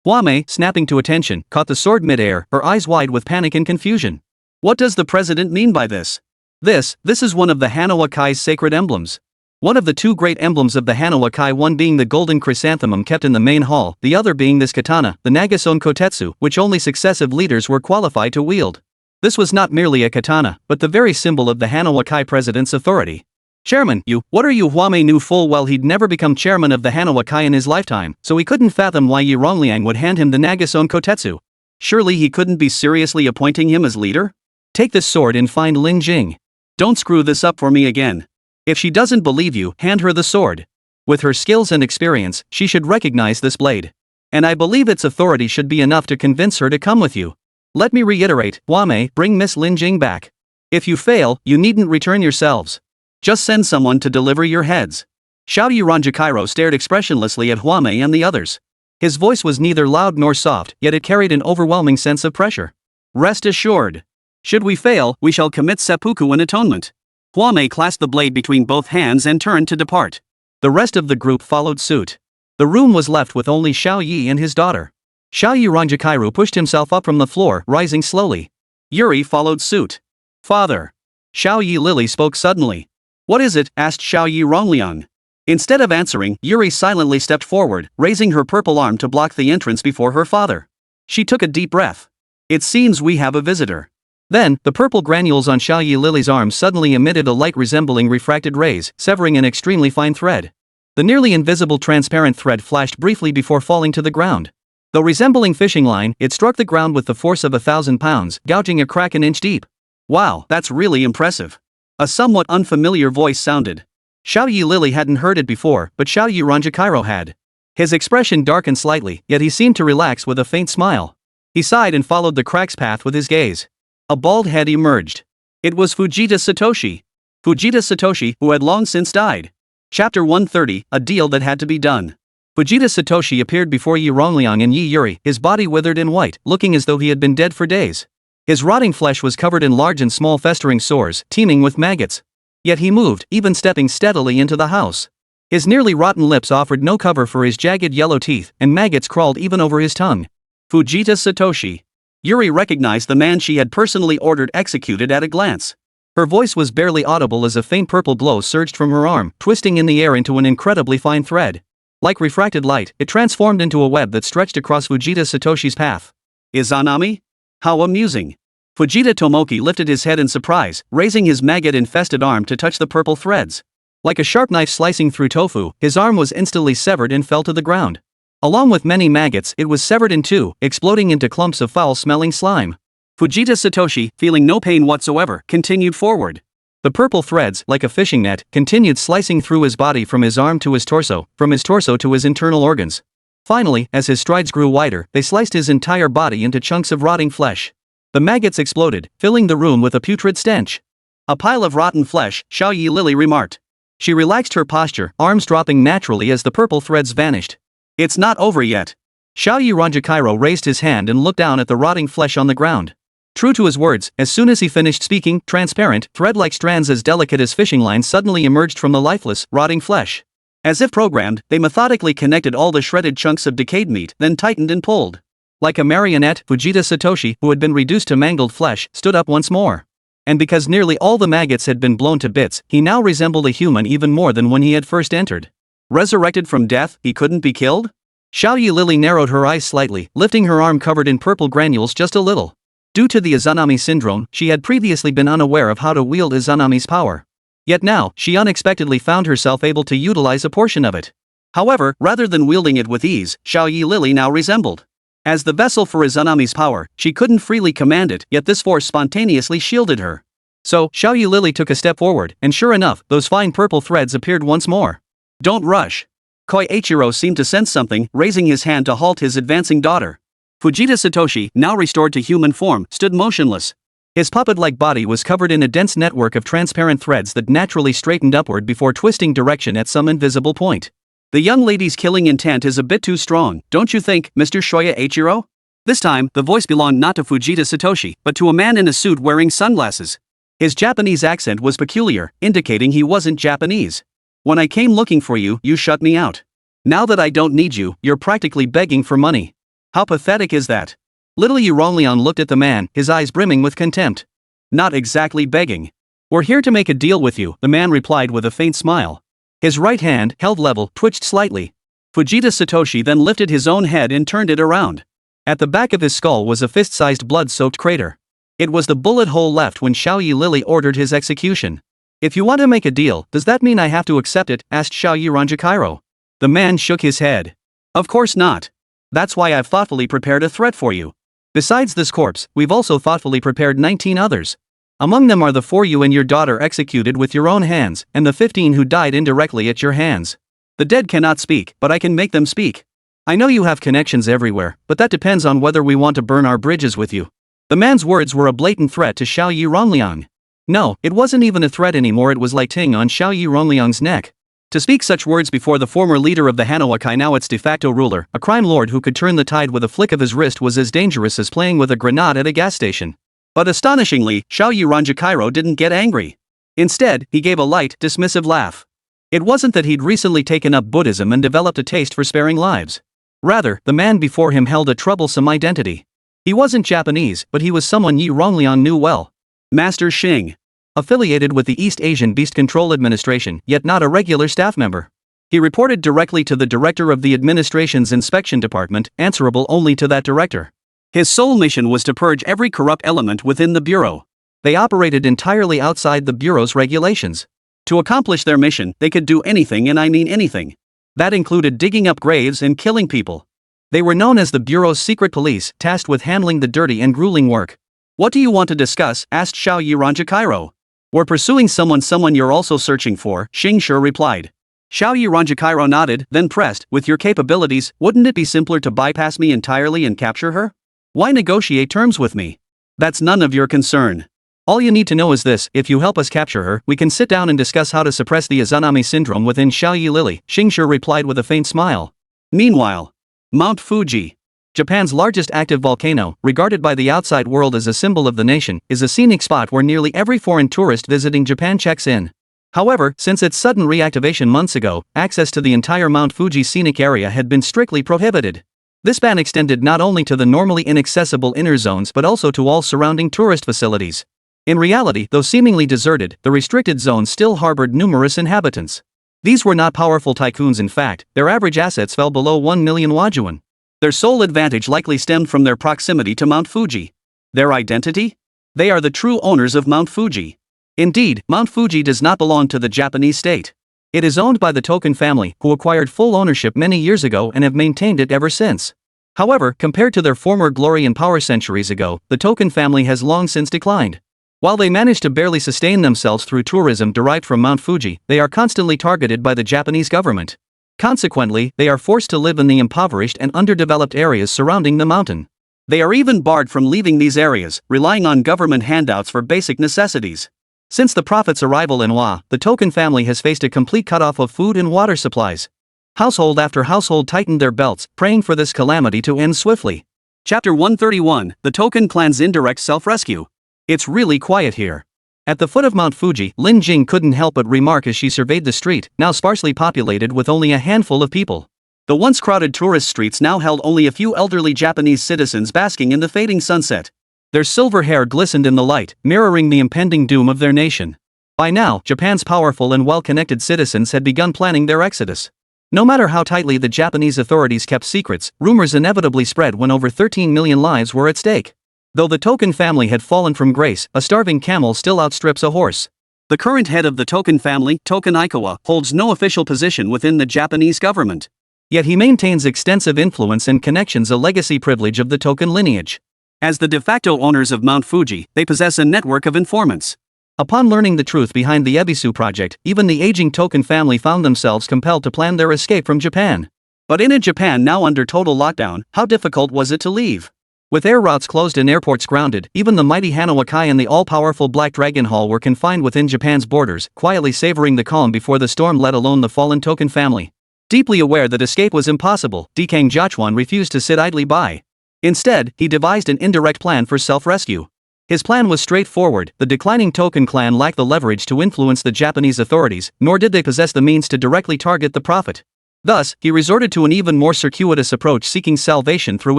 Hua Mei, snapping to attention, caught the sword mid-air, her eyes wide with panic and confusion. What does the president mean by this? This is one of the Manhwa Kai's sacred emblems. One of the two great emblems of the Manhwa Kai, one being the golden chrysanthemum kept in the main hall, the other being this katana, the Nagason Kotetsu, which only successive leaders were qualified to wield. This was not merely a katana, but the very symbol of the Manhwa Kai president's authority. Chairman, what are you? Hua Mei knew full well he'd never become chairman of the Manhwa Kai in his lifetime, so he couldn't fathom why Yi Rongliang would hand him the Nagason Kotetsu. Surely he couldn't be seriously appointing him as leader? Take this sword and find Lin Jing. Don't screw this up for me again. If she doesn't believe you, hand her the sword. With her skills and experience, she should recognize this blade. And I believe its authority should be enough to convince her to come with you. Let me reiterate, Hua Mei, bring Miss Lin Jing back. If you fail, you needn't return yourselves. Just send someone to deliver your heads. Xiao Yi Ranjikairo stared expressionlessly at Hua Mei and the others. His voice was neither loud nor soft, yet it carried an overwhelming sense of pressure. Rest assured. Should we fail, we shall commit seppuku in atonement. Hua Mei clasped the blade between both hands and turned to depart. The rest of the group followed suit. The room was left with only Xiao Yi and his daughter. Xiao Yi Ranjikairo pushed himself up from the floor, rising slowly. Yuri followed suit. Father. Xiao Yi Lily spoke suddenly. What is it? Asked Xiao Yi Rongliang. Instead of answering, Yuri silently stepped forward, raising her purple arm to block the entrance before her father. She took a deep breath. It seems we have a visitor. Then, the purple granules on Xiao Yi Lily's arm suddenly emitted a light resembling refracted rays, severing an extremely fine thread. The nearly invisible transparent thread flashed briefly before falling to the ground. Though resembling fishing line, it struck the ground with the force of 1,000 pounds, gouging a crack an inch deep. Wow, that's really impressive. A somewhat unfamiliar voice sounded. Xiao Yi Lily hadn't heard it before, but Xiao Yi Ranjikairo had. His expression darkened slightly, yet he seemed to relax with a faint smile. He sighed and followed the crack's path with his gaze. A bald head emerged. It was Fujita Satoshi. Fujita Satoshi, who had long since died. Chapter 130, A Deal That Had to Be Done. Fujita Satoshi appeared before Yi Rongliang and Yi Yuri, his body withered and white, looking as though he had been dead for days. His rotting flesh was covered in large and small festering sores, teeming with maggots. Yet he moved, even stepping steadily into the house. His nearly rotten lips offered no cover for his jagged yellow teeth, and maggots crawled even over his tongue. Fujita Satoshi. Yuri recognized the man she had personally ordered executed at a glance. Her voice was barely audible as a faint purple glow surged from her arm, twisting in the air into an incredibly fine thread. Like refracted light, it transformed into a web that stretched across Fujita Satoshi's path. Izanami? How amusing. Fujita Tomoki lifted his head in surprise, raising his maggot-infested arm to touch the purple threads. Like a sharp knife slicing through tofu, his arm was instantly severed and fell to the ground. Along with many maggots, it was severed in two, exploding into clumps of foul-smelling slime. Fujita Satoshi, feeling no pain whatsoever, continued forward. The purple threads, like a fishing net, continued slicing through his body from his arm to his torso, from his torso to his internal organs. Finally, as his strides grew wider, they sliced his entire body into chunks of rotting flesh. The maggots exploded, filling the room with a putrid stench. A pile of rotten flesh, Xiao Yi Lily remarked. She relaxed her posture, arms dropping naturally as the purple threads vanished. It's not over yet. Xiaoyi Ranjikairo raised his hand and looked down at the rotting flesh on the ground. True to his words, as soon as he finished speaking, transparent, thread-like strands as delicate as fishing lines suddenly emerged from the lifeless, rotting flesh. As if programmed, they methodically connected all the shredded chunks of decayed meat, then tightened and pulled. Like a marionette, Fujita Satoshi, who had been reduced to mangled flesh, stood up once more. And because nearly all the maggots had been blown to bits, he now resembled a human even more than when he had first entered. Resurrected from death, he couldn't be killed? Xiaoyi Lily narrowed her eyes slightly, lifting her arm covered in purple granules just a little. Due to the Izanami syndrome, she had previously been unaware of how to wield Izanami's power. Yet now, she unexpectedly found herself able to utilize a portion of it. However, rather than wielding it with ease, Xiaoyi Lily now resembled. As the vessel for Izanami's power, she couldn't freely command it, yet this force spontaneously shielded her. So, Xiaoyi Lily took a step forward, and sure enough, those fine purple threads appeared once more. Don't rush. Koichiro seemed to sense something, raising his hand to halt his advancing daughter. Fujita Satoshi, now restored to human form, stood motionless. His puppet-like body was covered in a dense network of transparent threads that naturally straightened upward before twisting direction at some invisible point. The young lady's killing intent is a bit too strong, don't you think, Mr. Shoya Eiichiro? This time, the voice belonged not to Fujita Satoshi, but to a man in a suit wearing sunglasses. His Japanese accent was peculiar, indicating he wasn't Japanese. When I came looking for you, you shut me out. Now that I don't need you, you're practically begging for money. How pathetic is that? Little Yu Rongliang looked at the man, his eyes brimming with contempt. Not exactly begging. We're here to make a deal with you, the man replied with a faint smile. His right hand, held level, twitched slightly. Fujita Satoshi then lifted his own head and turned it around. At the back of his skull was a fist-sized blood-soaked crater. It was the bullet hole left when Xiaoyi Lily ordered his execution. If you want to make a deal, does that mean I have to accept it? Asked Xiaoyi Ranjikairo. The man shook his head. Of course not. That's why I've thoughtfully prepared a threat for you. Besides this corpse, we've also thoughtfully prepared 19 others. Among them are the 4 you and your daughter executed with your own hands, and the 15 who died indirectly at your hands. The dead cannot speak, but I can make them speak. I know you have connections everywhere, but that depends on whether we want to burn our bridges with you. The man's words were a blatant threat to Xiaoyi Rongliang. No, it wasn't even a threat anymore, it was lighting on Xiaoyi Rongliang's neck. To speak such words before the former leader of the Hanawakai, now its de facto ruler, a crime lord who could turn the tide with a flick of his wrist, was as dangerous as playing with a grenade at a gas station. But astonishingly, Xiaoyi Ranjikairo didn't get angry. Instead, he gave a light, dismissive laugh. It wasn't that he'd recently taken up Buddhism and developed a taste for sparing lives. Rather, the man before him held a troublesome identity. He wasn't Japanese, but he was someone Yi Rongliang knew well. Master Xing. Affiliated with the East Asian Beast Control Administration, yet not a regular staff member. He reported directly to the director of the administration's inspection department, answerable only to that director. His sole mission was to purge every corrupt element within the bureau. They operated entirely outside the bureau's regulations. To accomplish their mission, they could do anything, and I mean anything. That included digging up graves and killing people. They were known as the bureau's secret police, tasked with handling the dirty and grueling work. What do you want to discuss? Asked Xiaoyi Ranjikairo. We're pursuing someone you're also searching for, Xing Shi replied. Xiaoyi Ranjikairo nodded, then pressed, with your capabilities, wouldn't it be simpler to bypass me entirely and capture her? Why negotiate terms with me? That's none of your concern. All you need to know is this: if you help us capture her, we can sit down and discuss how to suppress the Izanami syndrome within Xiaoyi Lily, Xing Shi replied with a faint smile. Meanwhile, Mount Fuji, Japan's largest active volcano, regarded by the outside world as a symbol of the nation, is a scenic spot where nearly every foreign tourist visiting Japan checks in. However, since its sudden reactivation months ago, access to the entire Mount Fuji scenic area had been strictly prohibited. This ban extended not only to the normally inaccessible inner zones but also to all surrounding tourist facilities. In reality, though seemingly deserted, the restricted zone still harbored numerous inhabitants. These were not powerful tycoons. In fact, their average assets fell below 1 million wajuan. Their sole advantage likely stemmed from their proximity to Mount Fuji. Their identity? They are the true owners of Mount Fuji. Indeed, Mount Fuji does not belong to the Japanese state. It is owned by the Token family, who acquired full ownership many years ago and have maintained it ever since. However, compared to their former glory and power centuries ago, the Token family has long since declined. While they manage to barely sustain themselves through tourism derived from Mount Fuji, they are constantly targeted by the Japanese government. Consequently, they are forced to live in the impoverished and underdeveloped areas surrounding the mountain. They are even barred from leaving these areas, relying on government handouts for basic necessities. Since the prophet's arrival in Manhwa, the Token family has faced a complete cutoff of food and water supplies. Household after household tightened their belts, praying for this calamity to end swiftly. Chapter 131, The Token Clan's Indirect Self-Rescue. It's really quiet here. At the foot of Mount Fuji, Lin Jing couldn't help but remark as she surveyed the street, now sparsely populated with only a handful of people. The once crowded tourist streets now held only a few elderly Japanese citizens basking in the fading sunset. Their silver hair glistened in the light, mirroring the impending doom of their nation. By now, Japan's powerful and well-connected citizens had begun planning their exodus. No matter how tightly the Japanese authorities kept secrets, rumors inevitably spread when over 13 million lives were at stake. Though the Token family had fallen from grace, a starving camel still outstrips a horse. The current head of the Token family, Token Ikawa, holds no official position within the Japanese government. Yet he maintains extensive influence and connections, a legacy privilege of the Token lineage. As the de facto owners of Mount Fuji, they possess a network of informants. Upon learning the truth behind the Ebisu project, even the aging Token family found themselves compelled to plan their escape from Japan. But in a Japan now under total lockdown, how difficult was it to leave? With air routes closed and airports grounded, even the mighty Manhwa and the all-powerful Black Dragon Hall were confined within Japan's borders, quietly savoring the calm before the storm, let alone the fallen Token family. Deeply aware that escape was impossible, Dikang Jiachuan refused to sit idly by. Instead, he devised an indirect plan for self-rescue. His plan was straightforward. The declining Token clan lacked the leverage to influence the Japanese authorities, nor did they possess the means to directly target the prophet. Thus, he resorted to an even more circuitous approach, seeking salvation through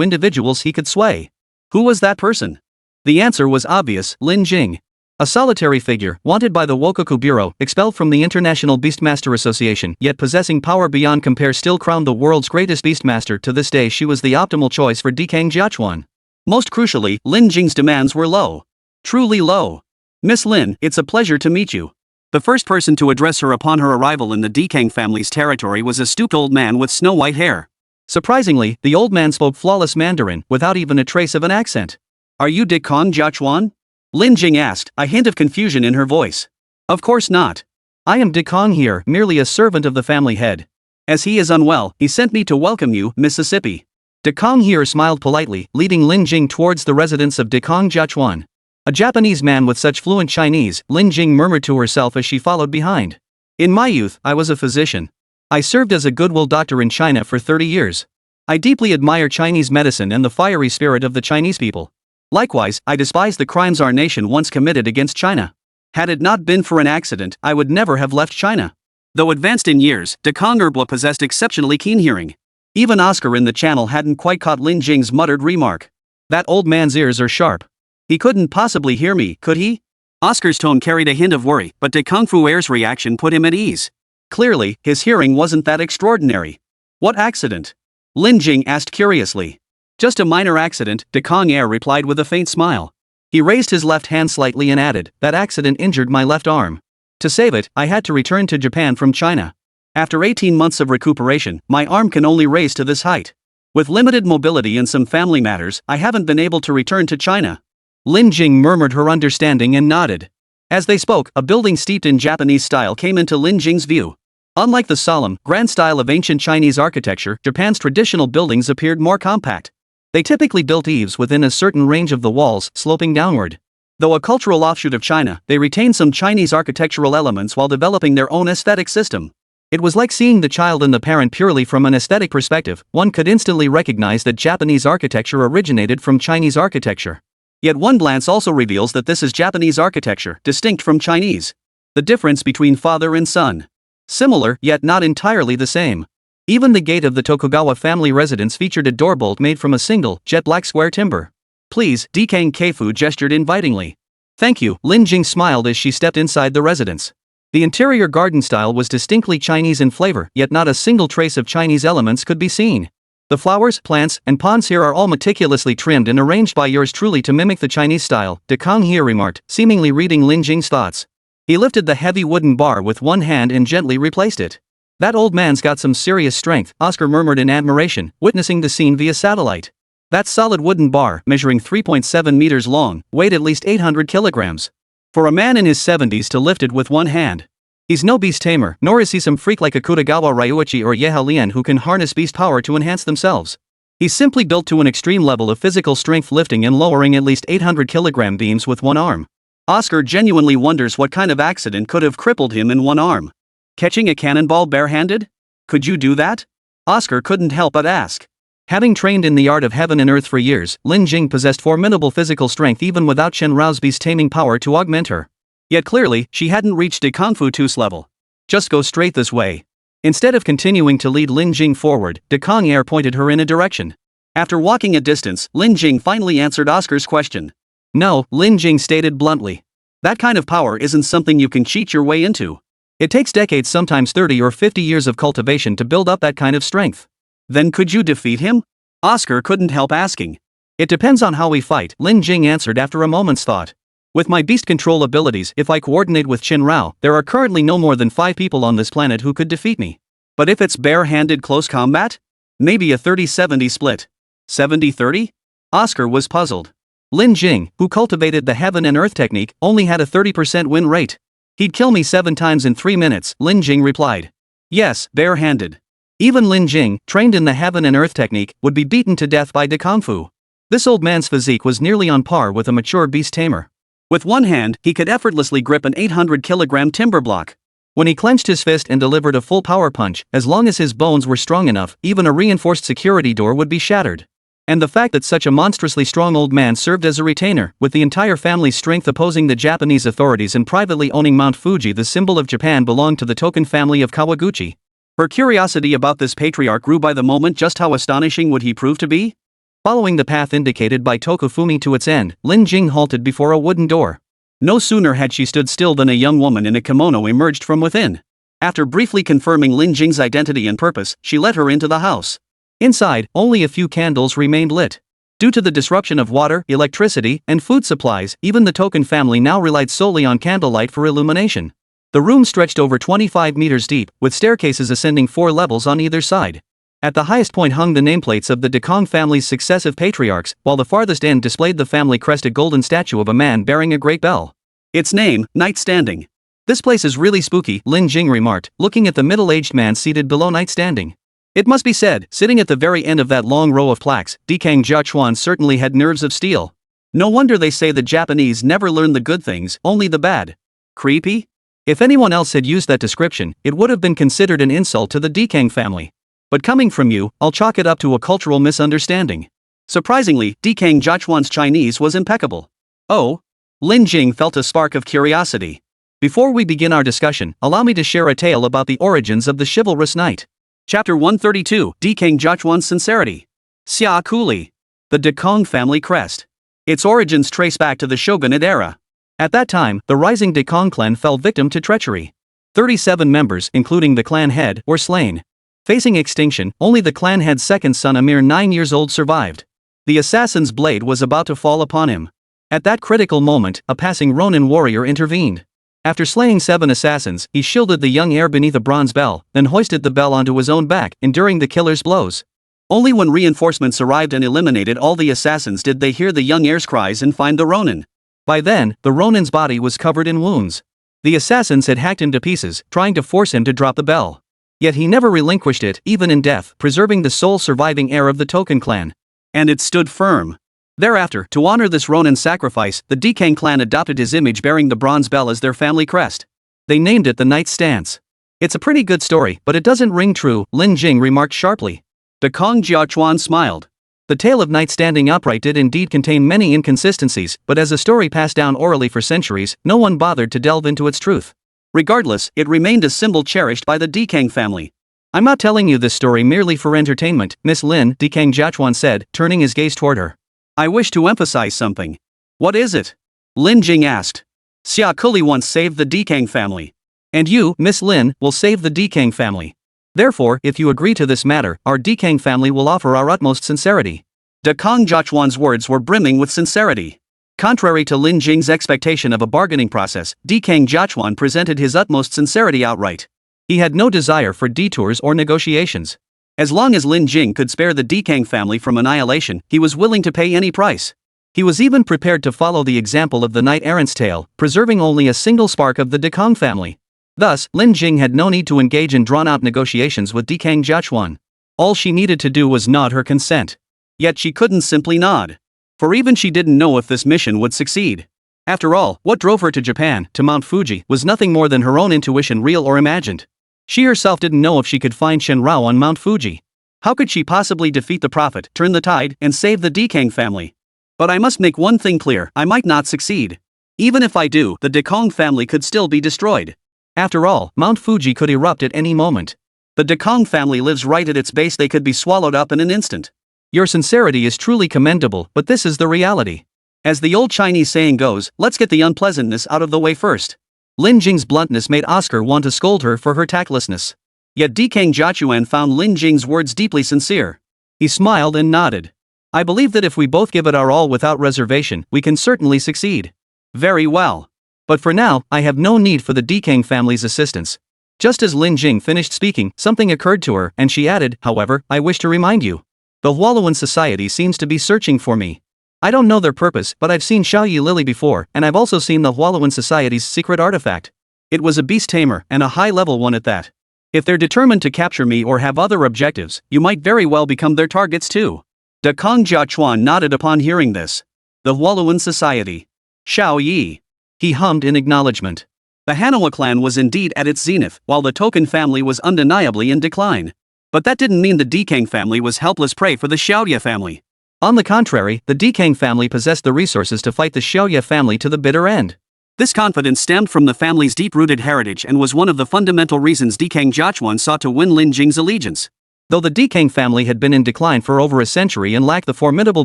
individuals he could sway. Who was that person? The answer was obvious: Lin Jing. A solitary figure, wanted by the Wokoku Bureau, expelled from the International Beastmaster Association, yet possessing power beyond compare, still crowned the world's greatest beastmaster. To this day she was the optimal choice for Dikang Jiachuan. Most crucially, Lin Jing's demands were low. Truly low. Miss Lin, it's a pleasure to meet you. The first person to address her upon her arrival in the Dikang family's territory was a stooped old man with snow-white hair. Surprisingly, the old man spoke flawless Mandarin, without even a trace of an accent. Are you Dikang Jiachuan? Lin Jing asked, a hint of confusion in her voice. Of course not. I am Dikang here, merely a servant of the family head. As he is unwell, he sent me to welcome you, Mississippi. Dikang here smiled politely, leading Lin Jing towards the residence of Dikang Jiachuan. A Japanese man with such fluent Chinese, Lin Jing murmured to herself as she followed behind. In my youth, I was a physician. I served as a goodwill doctor in China for 30 years. I deeply admire Chinese medicine and the fiery spirit of the Chinese people. Likewise, I despise the crimes our nation once committed against China. Had it not been for an accident, I would never have left China. Though advanced in years, Dikang Erbla possessed exceptionally keen hearing. Even Oscar in the channel hadn't quite caught Lin Jing's muttered remark. That old man's ears are sharp. He couldn't possibly hear me, could he? Oscar's tone carried a hint of worry, but Dikang Fuer's reaction put him at ease. Clearly, his hearing wasn't that extraordinary. What accident? Lin Jing asked curiously. Just a minor accident, Dikang Er replied with a faint smile. He raised his left hand slightly and added, that accident injured my left arm. To save it, I had to return to Japan from China. After 18 months of recuperation, my arm can only raise to this height. With limited mobility and some family matters, I haven't been able to return to China. Lin Jing murmured her understanding and nodded. As they spoke, a building steeped in Japanese style came into Lin Jing's view. Unlike the solemn, grand style of ancient Chinese architecture, Japan's traditional buildings appeared more compact. They typically built eaves within a certain range of the walls, sloping downward. Though a cultural offshoot of China, they retained some Chinese architectural elements while developing their own aesthetic system. It was like seeing the child and the parent purely from an aesthetic perspective. One could instantly recognize that Japanese architecture originated from Chinese architecture. Yet one glance also reveals that this is Japanese architecture, distinct from Chinese. The difference between father and son. Similar, yet not entirely the same. Even the gate of the Tokugawa family residence featured a doorbolt made from a single, jet black square timber. Please, Dikang Keifu gestured invitingly. Thank you, Lin Jing smiled as she stepped inside the residence. The interior garden style was distinctly Chinese in flavor, yet not a single trace of Chinese elements could be seen. The flowers, plants, and ponds here are all meticulously trimmed and arranged by yours truly to mimic the Chinese style, De Kong here remarked, seemingly reading Lin Jing's thoughts. He lifted the heavy wooden bar with one hand and gently replaced it. That old man's got some serious strength, Oscar murmured in admiration, witnessing the scene via satellite. That solid wooden bar, measuring 3.7 meters long, weighed at least 800 kilograms. For a man in his 70s to lift it with one hand. He's no beast tamer, nor is he some freak like Akutagawa Ryuichi or Yehao Lian who can harness beast power to enhance themselves. He's simply built to an extreme level of physical strength, lifting and lowering at least 800 kilogram beams with one arm. Oscar genuinely wonders what kind of accident could have crippled him in one arm. Catching a cannonball barehanded? Could you do that? Oscar couldn't help but ask. Having trained in the art of heaven and earth for years, Lin Jing possessed formidable physical strength even without Chen Rao's beast taming power to augment her. Yet clearly, she hadn't reached De Kung Fu 2's level. Just go straight this way. Instead of continuing to lead Lin Jing forward, De Kong Air pointed her in a direction. After walking a distance, Lin Jing finally answered Oscar's question. No, Lin Jing stated bluntly. That kind of power isn't something you can cheat your way into. It takes decades, sometimes 30 or 50 years of cultivation to build up that kind of strength. Then could you defeat him? Oscar couldn't help asking. It depends on how we fight, Lin Jing answered after a moment's thought. With my beast control abilities, if I coordinate with Chen Rao, there are currently no more than 5 people on this planet who could defeat me. But if it's bare-handed close combat? Maybe a 30-70 split. 70-30? Oscar was puzzled. Lin Jing, who cultivated the heaven and earth technique, only had a 30% win rate. He'd kill me 7 times in 3 minutes, Lin Jing replied. Yes, bare-handed. Even Lin Jing, trained in the heaven and earth technique, would be beaten to death by De Kung Fu. This old man's physique was nearly on par with a mature beast tamer. With one hand, he could effortlessly grip an 800-kilogram timber block. When he clenched his fist and delivered a full power punch, as long as his bones were strong enough, even a reinforced security door would be shattered. And the fact that such a monstrously strong old man served as a retainer, with the entire family's strength opposing the Japanese authorities and privately owning Mount Fuji, the symbol of Japan, belonged to the token family of Kawaguchi. Her curiosity about this patriarch grew by the moment. Just how astonishing would he prove to be? Following the path indicated by Tokufumi to its end, Lin Jing halted before a wooden door. No sooner had she stood still than a young woman in a kimono emerged from within. After briefly confirming Lin Jing's identity and purpose, she led her into the house. Inside, only a few candles remained lit. Due to the disruption of water, electricity, and food supplies, even the token family now relied solely on candlelight for illumination. The room stretched over 25 meters deep, with staircases ascending 4 levels on either side. At the highest point hung the nameplates of the De Kong family's successive patriarchs, while the farthest end displayed the family-crested golden statue of a man bearing a great bell. Its name, Nightstanding. This place is really spooky, Lin Jing remarked, looking at the middle-aged man seated below Nightstanding. It must be said, sitting at the very end of that long row of plaques, Dikang Jiachuan certainly had nerves of steel. No wonder they say the Japanese never learn the good things, only the bad. Creepy? If anyone else had used that description, it would have been considered an insult to the Dikang family. But coming from you, I'll chalk it up to a cultural misunderstanding. Surprisingly, Dikang Jiachuan's Chinese was impeccable. Oh? Lin Jing felt a spark of curiosity. Before we begin our discussion, allow me to share a tale about the origins of the chivalrous knight. Chapter 132, Dikang Jiachuan's Sincerity. Xia Kuli. The De Kong family crest. Its origins trace back to the shogunate era. At that time, the rising De Kong clan fell victim to treachery. 37 members, including the clan head, were slain. Facing extinction, only the clan head's second son, a mere 9 years old, survived. The assassin's blade was about to fall upon him. At that critical moment, a passing Ronin warrior intervened. After slaying 7 assassins, he shielded the young heir beneath a bronze bell, then hoisted the bell onto his own back, enduring the killer's blows. Only when reinforcements arrived and eliminated all the assassins did they hear the young heir's cries and find the Ronin. By then, the Ronin's body was covered in wounds. The assassins had hacked him to pieces, trying to force him to drop the bell. Yet he never relinquished it, even in death, preserving the sole surviving heir of the Token clan. And it stood firm. Thereafter, to honor this Ronin's sacrifice, the Dikang clan adopted his image bearing the bronze bell as their family crest. They named it the Knight's Stance. It's a pretty good story, but it doesn't ring true, Lin Jing remarked sharply. De Kong Jiachuan smiled. The tale of Knight standing upright did indeed contain many inconsistencies, but as a story passed down orally for centuries, no one bothered to delve into its truth. Regardless, it remained a symbol cherished by the Dikang family. I'm not telling you this story merely for entertainment, Miss Lin, Dikang Jiachuan said, turning his gaze toward her. I wish to emphasize something. What is it? Lin Jing asked. Xia Kuli once saved the Dekang family. And you, Miss Lin, will save the Dekang family. Therefore, if you agree to this matter, our Dekang family will offer our utmost sincerity. Dekang Jiachuan's words were brimming with sincerity. Contrary to Lin Jing's expectation of a bargaining process, Dekang Jiachuan presented his utmost sincerity outright. He had no desire for detours or negotiations. As long as Lin Jing could spare the Dekang family from annihilation, he was willing to pay any price. He was even prepared to follow the example of the knight-errant's tale, preserving only a single spark of the Dekang family. Thus, Lin Jing had no need to engage in drawn-out negotiations with Dekang Jiachuan. All she needed to do was nod her consent. Yet she couldn't simply nod. For even she didn't know if this mission would succeed. After all, what drove her to Japan, to Mount Fuji, was nothing more than her own intuition, real or imagined. She herself didn't know if she could find Shen Rao on Mount Fuji. How could she possibly defeat the prophet, turn the tide, and save the Dekang family? But I must make one thing clear, I might not succeed. Even if I do, the Dekang family could still be destroyed. After all, Mount Fuji could erupt at any moment. The Dekang family lives right at its base, they could be swallowed up in an instant. Your sincerity is truly commendable, but this is the reality. As the old Chinese saying goes, let's get the unpleasantness out of the way first. Lin Jing's bluntness made Oscar want to scold her for her tactlessness. Yet Dekang Jiachuan found Lin Jing's words deeply sincere. He smiled and nodded. I believe that if we both give it our all without reservation, we can certainly succeed. Very well. But for now, I have no need for the Dekang family's assistance. Just as Lin Jing finished speaking, something occurred to her, and she added, however, I wish to remind you. The Hualuan Society seems to be searching for me. I don't know their purpose, but I've seen Xiaoyi Lily before, and I've also seen the Hualuan Society's secret artifact. It was a beast tamer, and a high-level one at that. If they're determined to capture me or have other objectives, you might very well become their targets too. Dekang Jiachuan nodded upon hearing this. The Hualuan Society. Xiaoyi. He hummed in acknowledgement. The Manhwa clan was indeed at its zenith, while the Token family was undeniably in decline. But that didn't mean the Dekang family was helpless prey for the Xiaoya family. On the contrary, the Dekang family possessed the resources to fight the Xiaoya family to the bitter end. This confidence stemmed from the family's deep-rooted heritage and was one of the fundamental reasons Dekang Jiachuan sought to win Lin Jing's allegiance. Though the Dekang family had been in decline for over a century and lacked the formidable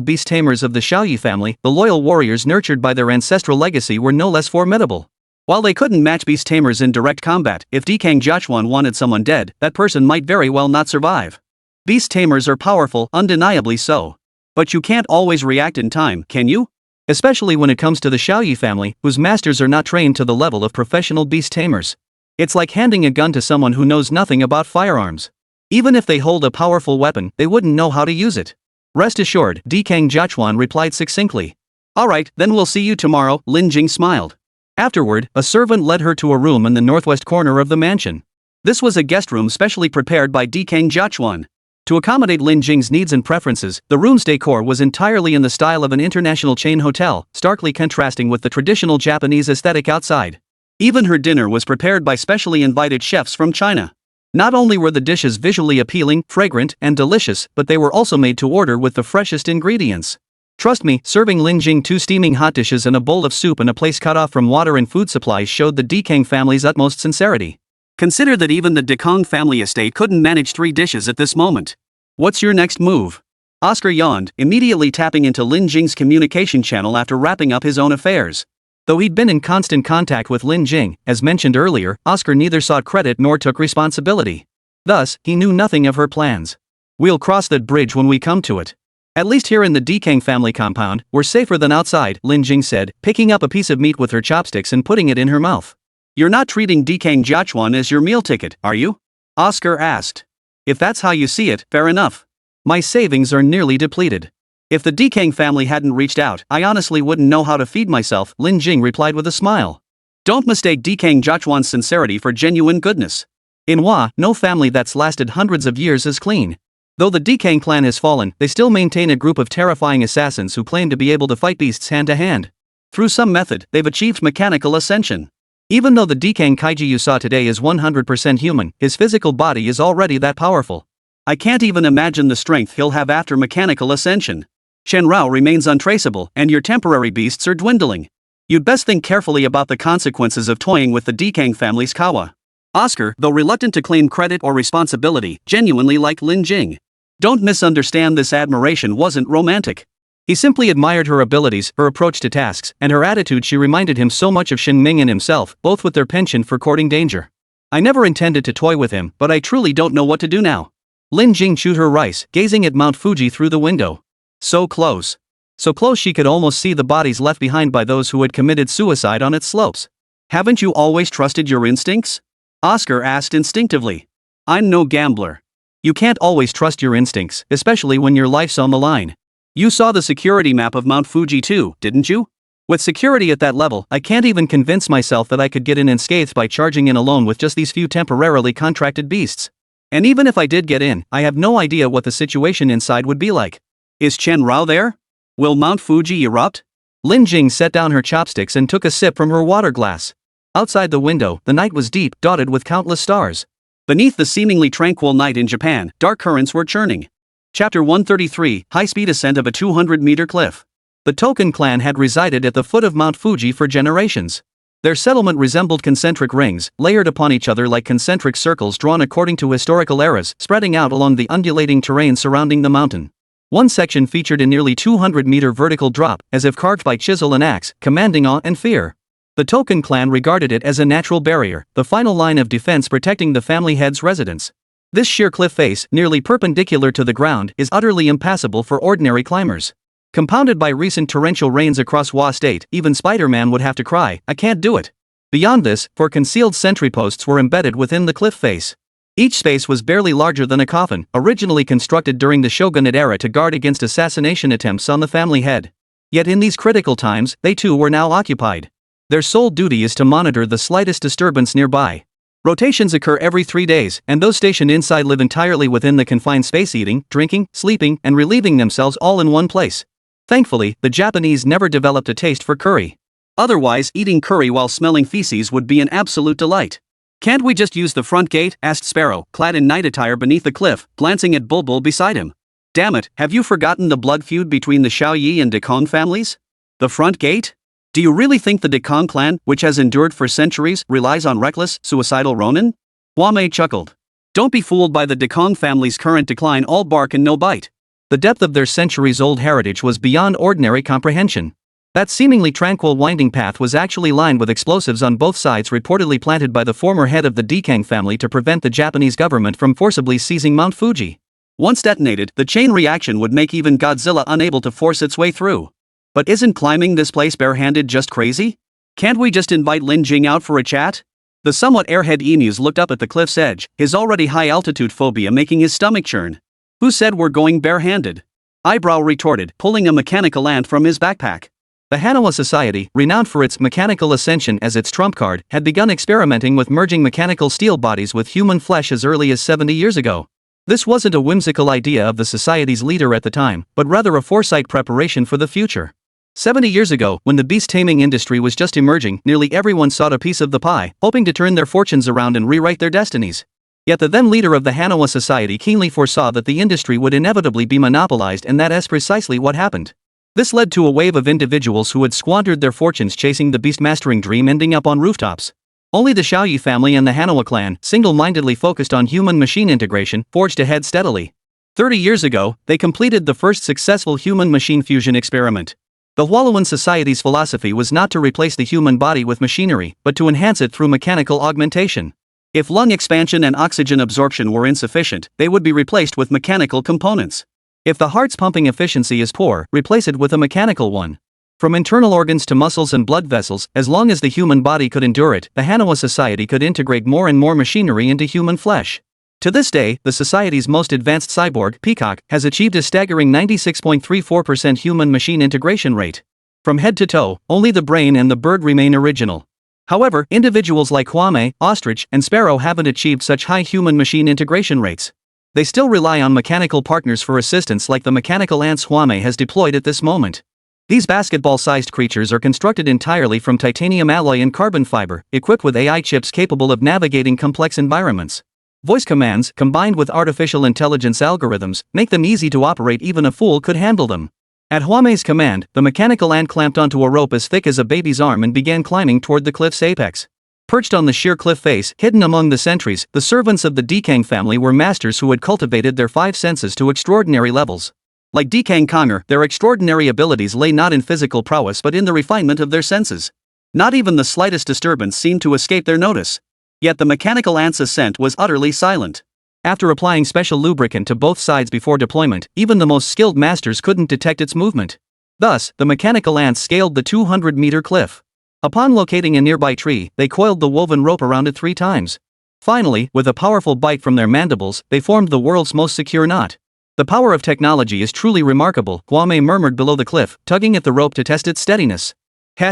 beast tamers of the Xiaoyi family, the loyal warriors nurtured by their ancestral legacy were no less formidable. While they couldn't match beast tamers in direct combat, if Dekang Jiachuan wanted someone dead, that person might very well not survive. Beast tamers are powerful, undeniably so. But you can't always react in time, can you? Especially when it comes to the Xiaoyi family, whose masters are not trained to the level of professional beast tamers. It's like handing a gun to someone who knows nothing about firearms. Even if they hold a powerful weapon, they wouldn't know how to use it. Rest assured, Dekang Jiachuan replied succinctly. Alright, then we'll see you tomorrow, Lin Jing smiled. Afterward, a servant led her to a room in the northwest corner of the mansion. This was a guest room specially prepared by Dekang Jiachuan. To accommodate Lin Jing's needs and preferences, the room's decor was entirely in the style of an international chain hotel, starkly contrasting with the traditional Japanese aesthetic outside. Even her dinner was prepared by specially invited chefs from China. Not only were the dishes visually appealing, fragrant, and delicious, but they were also made to order with the freshest ingredients. Trust me, serving Lin Jing 2 steaming hot dishes and a bowl of soup in a place cut off from water and food supplies showed the Dekang family's utmost sincerity. Consider that even the Dekang family estate couldn't manage 3 dishes at this moment. What's your next move? Oscar yawned, immediately tapping into Lin Jing's communication channel after wrapping up his own affairs. Though he'd been in constant contact with Lin Jing, as mentioned earlier, Oscar neither sought credit nor took responsibility. Thus, he knew nothing of her plans. We'll cross that bridge when we come to it. At least here in the Dekang family compound, we're safer than outside, Lin Jing said, picking up a piece of meat with her chopsticks and putting it in her mouth. You're not treating Dekang Jiachuan as your meal ticket, are you? Oscar asked. If that's how you see it, fair enough. My savings are nearly depleted. If the Dekang family hadn't reached out, I honestly wouldn't know how to feed myself, Lin Jing replied with a smile. Don't mistake Dekang Jiachuan's sincerity for genuine goodness. In Hua, no family that's lasted hundreds of years is clean. Though the Dekang clan has fallen, they still maintain a group of terrifying assassins who claim to be able to fight beasts hand to hand. Through some method, they've achieved mechanical ascension. Even though the Dekang kaiji you saw today is 100% human, his physical body is already that powerful. I can't even imagine the strength he'll have after mechanical ascension. Shen Rao remains untraceable, and your temporary beasts are dwindling. You'd best think carefully about the consequences of toying with the Dekang family's kawa. Oscar, though reluctant to claim credit or responsibility, genuinely liked Lin Jing. Don't misunderstand, this admiration wasn't romantic. He simply admired her abilities, her approach to tasks, and her attitude. She reminded him so much of Shin Ming and himself, both with their penchant for courting danger. I never intended to toy with him, but I truly don't know what to do now. Lin Jing chewed her rice, gazing at Mount Fuji through the window. So close. So close she could almost see the bodies left behind by those who had committed suicide on its slopes. Haven't you always trusted your instincts? Oscar asked instinctively. I'm no gambler. You can't always trust your instincts, especially when your life's on the line. You saw the security map of Mount Fuji too, didn't you? With security at that level, I can't even convince myself that I could get in unscathed by charging in alone with just these few temporarily contracted beasts. And even if I did get in, I have no idea what the situation inside would be like. Is Chen Rao there? Will Mount Fuji erupt? Lin Jing set down her chopsticks and took a sip from her water glass. Outside the window, the night was deep, dotted with countless stars. Beneath the seemingly tranquil night in Japan, dark currents were churning. Chapter 133, High-Speed Ascent of a 200-meter Cliff. The Token clan had resided at the foot of Mount Fuji for generations. Their settlement resembled concentric rings, layered upon each other like concentric circles drawn according to historical eras, spreading out along the undulating terrain surrounding the mountain. One section featured a nearly 200-meter vertical drop, as if carved by chisel and axe, commanding awe and fear. The Token clan regarded it as a natural barrier, the final line of defense protecting the family head's residence. This sheer cliff face, nearly perpendicular to the ground, is utterly impassable for ordinary climbers. Compounded by recent torrential rains across Hua State, even Spider-Man would have to cry, "I can't do it." Beyond this, four concealed sentry posts were embedded within the cliff face. Each space was barely larger than a coffin, originally constructed during the shogunate era to guard against assassination attempts on the family head. Yet in these critical times, they too were now occupied. Their sole duty is to monitor the slightest disturbance nearby. Rotations occur every 3 days, and those stationed inside live entirely within the confined space, eating, drinking, sleeping, and relieving themselves all in one place. Thankfully, the Japanese never developed a taste for curry. Otherwise, eating curry while smelling feces would be an absolute delight. Can't we just use the front gate? Asked Sparrow, clad in night attire beneath the cliff, glancing at Bulbul beside him. Damn it, have you forgotten the blood feud between the Xiaoyi and Dekong families? The front gate? Do you really think the Dekong clan, which has endured for centuries, relies on reckless, suicidal ronin? Huamei chuckled. Don't be fooled by the Dekong family's current decline, all bark and no bite. The depth of their centuries-old heritage was beyond ordinary comprehension. That seemingly tranquil winding path was actually lined with explosives on both sides, reportedly planted by the former head of the Dekang family to prevent the Japanese government from forcibly seizing Mount Fuji. Once detonated, the chain reaction would make even Godzilla unable to force its way through. But isn't climbing this place barehanded just crazy? Can't we just invite Lin Jing out for a chat? The somewhat airhead Emus looked up at the cliff's edge, his already high-altitude phobia making his stomach churn. Who said we're going barehanded? Eyebrow retorted, pulling a mechanical ant from his backpack. The Manhwa Society, renowned for its mechanical ascension as its trump card, had begun experimenting with merging mechanical steel bodies with human flesh as early as 70 years ago. This wasn't a whimsical idea of the society's leader at the time, but rather a foresight preparation for the future. 70 years ago, when the beast-taming industry was just emerging, nearly everyone sought a piece of the pie, hoping to turn their fortunes around and rewrite their destinies. Yet the then leader of the Manhwa Society keenly foresaw that the industry would inevitably be monopolized, and that is precisely what happened. This led to a wave of individuals who had squandered their fortunes chasing the beast-mastering dream, ending up on rooftops. Only the Xiaoyi family and the Manhwa clan, single-mindedly focused on human-machine integration, forged ahead steadily. 30 years ago, they completed the first successful human-machine fusion experiment. The Hualuan Society's philosophy was not to replace the human body with machinery, but to enhance it through mechanical augmentation. If lung expansion and oxygen absorption were insufficient, they would be replaced with mechanical components. If the heart's pumping efficiency is poor, replace it with a mechanical one. From internal organs to muscles and blood vessels, as long as the human body could endure it, the Manhwa Society could integrate more and more machinery into human flesh. To this day, the society's most advanced cyborg, Peacock, has achieved a staggering 96.34% human-machine integration rate. From head to toe, only the brain and the bird remain original. However, individuals like Huamei, Ostrich, and Sparrow haven't achieved such high human-machine integration rates. They still rely on mechanical partners for assistance, like the mechanical ants Huamei has deployed at this moment. These basketball-sized creatures are constructed entirely from titanium alloy and carbon fiber, equipped with AI chips capable of navigating complex environments. Voice commands, combined with artificial intelligence algorithms, make them easy to operate. Even a fool could handle them. At Huamei's command, the mechanical ant clamped onto a rope as thick as a baby's arm and began climbing toward the cliff's apex. Perched on the sheer cliff face, hidden among the sentries, the servants of the Dekang family were masters who had cultivated their 5 senses to extraordinary levels. Like Dekang Konger, their extraordinary abilities lay not in physical prowess but in the refinement of their senses. Not even the slightest disturbance seemed to escape their notice. Yet the mechanical ant's ascent was utterly silent. After applying special lubricant to both sides before deployment, even the most skilled masters couldn't detect its movement. Thus, the mechanical ants scaled the 200-meter cliff. Upon locating a nearby tree, they coiled the woven rope around it 3 times. Finally, with a powerful bite from their mandibles, they formed the world's most secure knot. The power of technology is truly remarkable, Hwame murmured below the cliff, tugging at the rope to test its steadiness.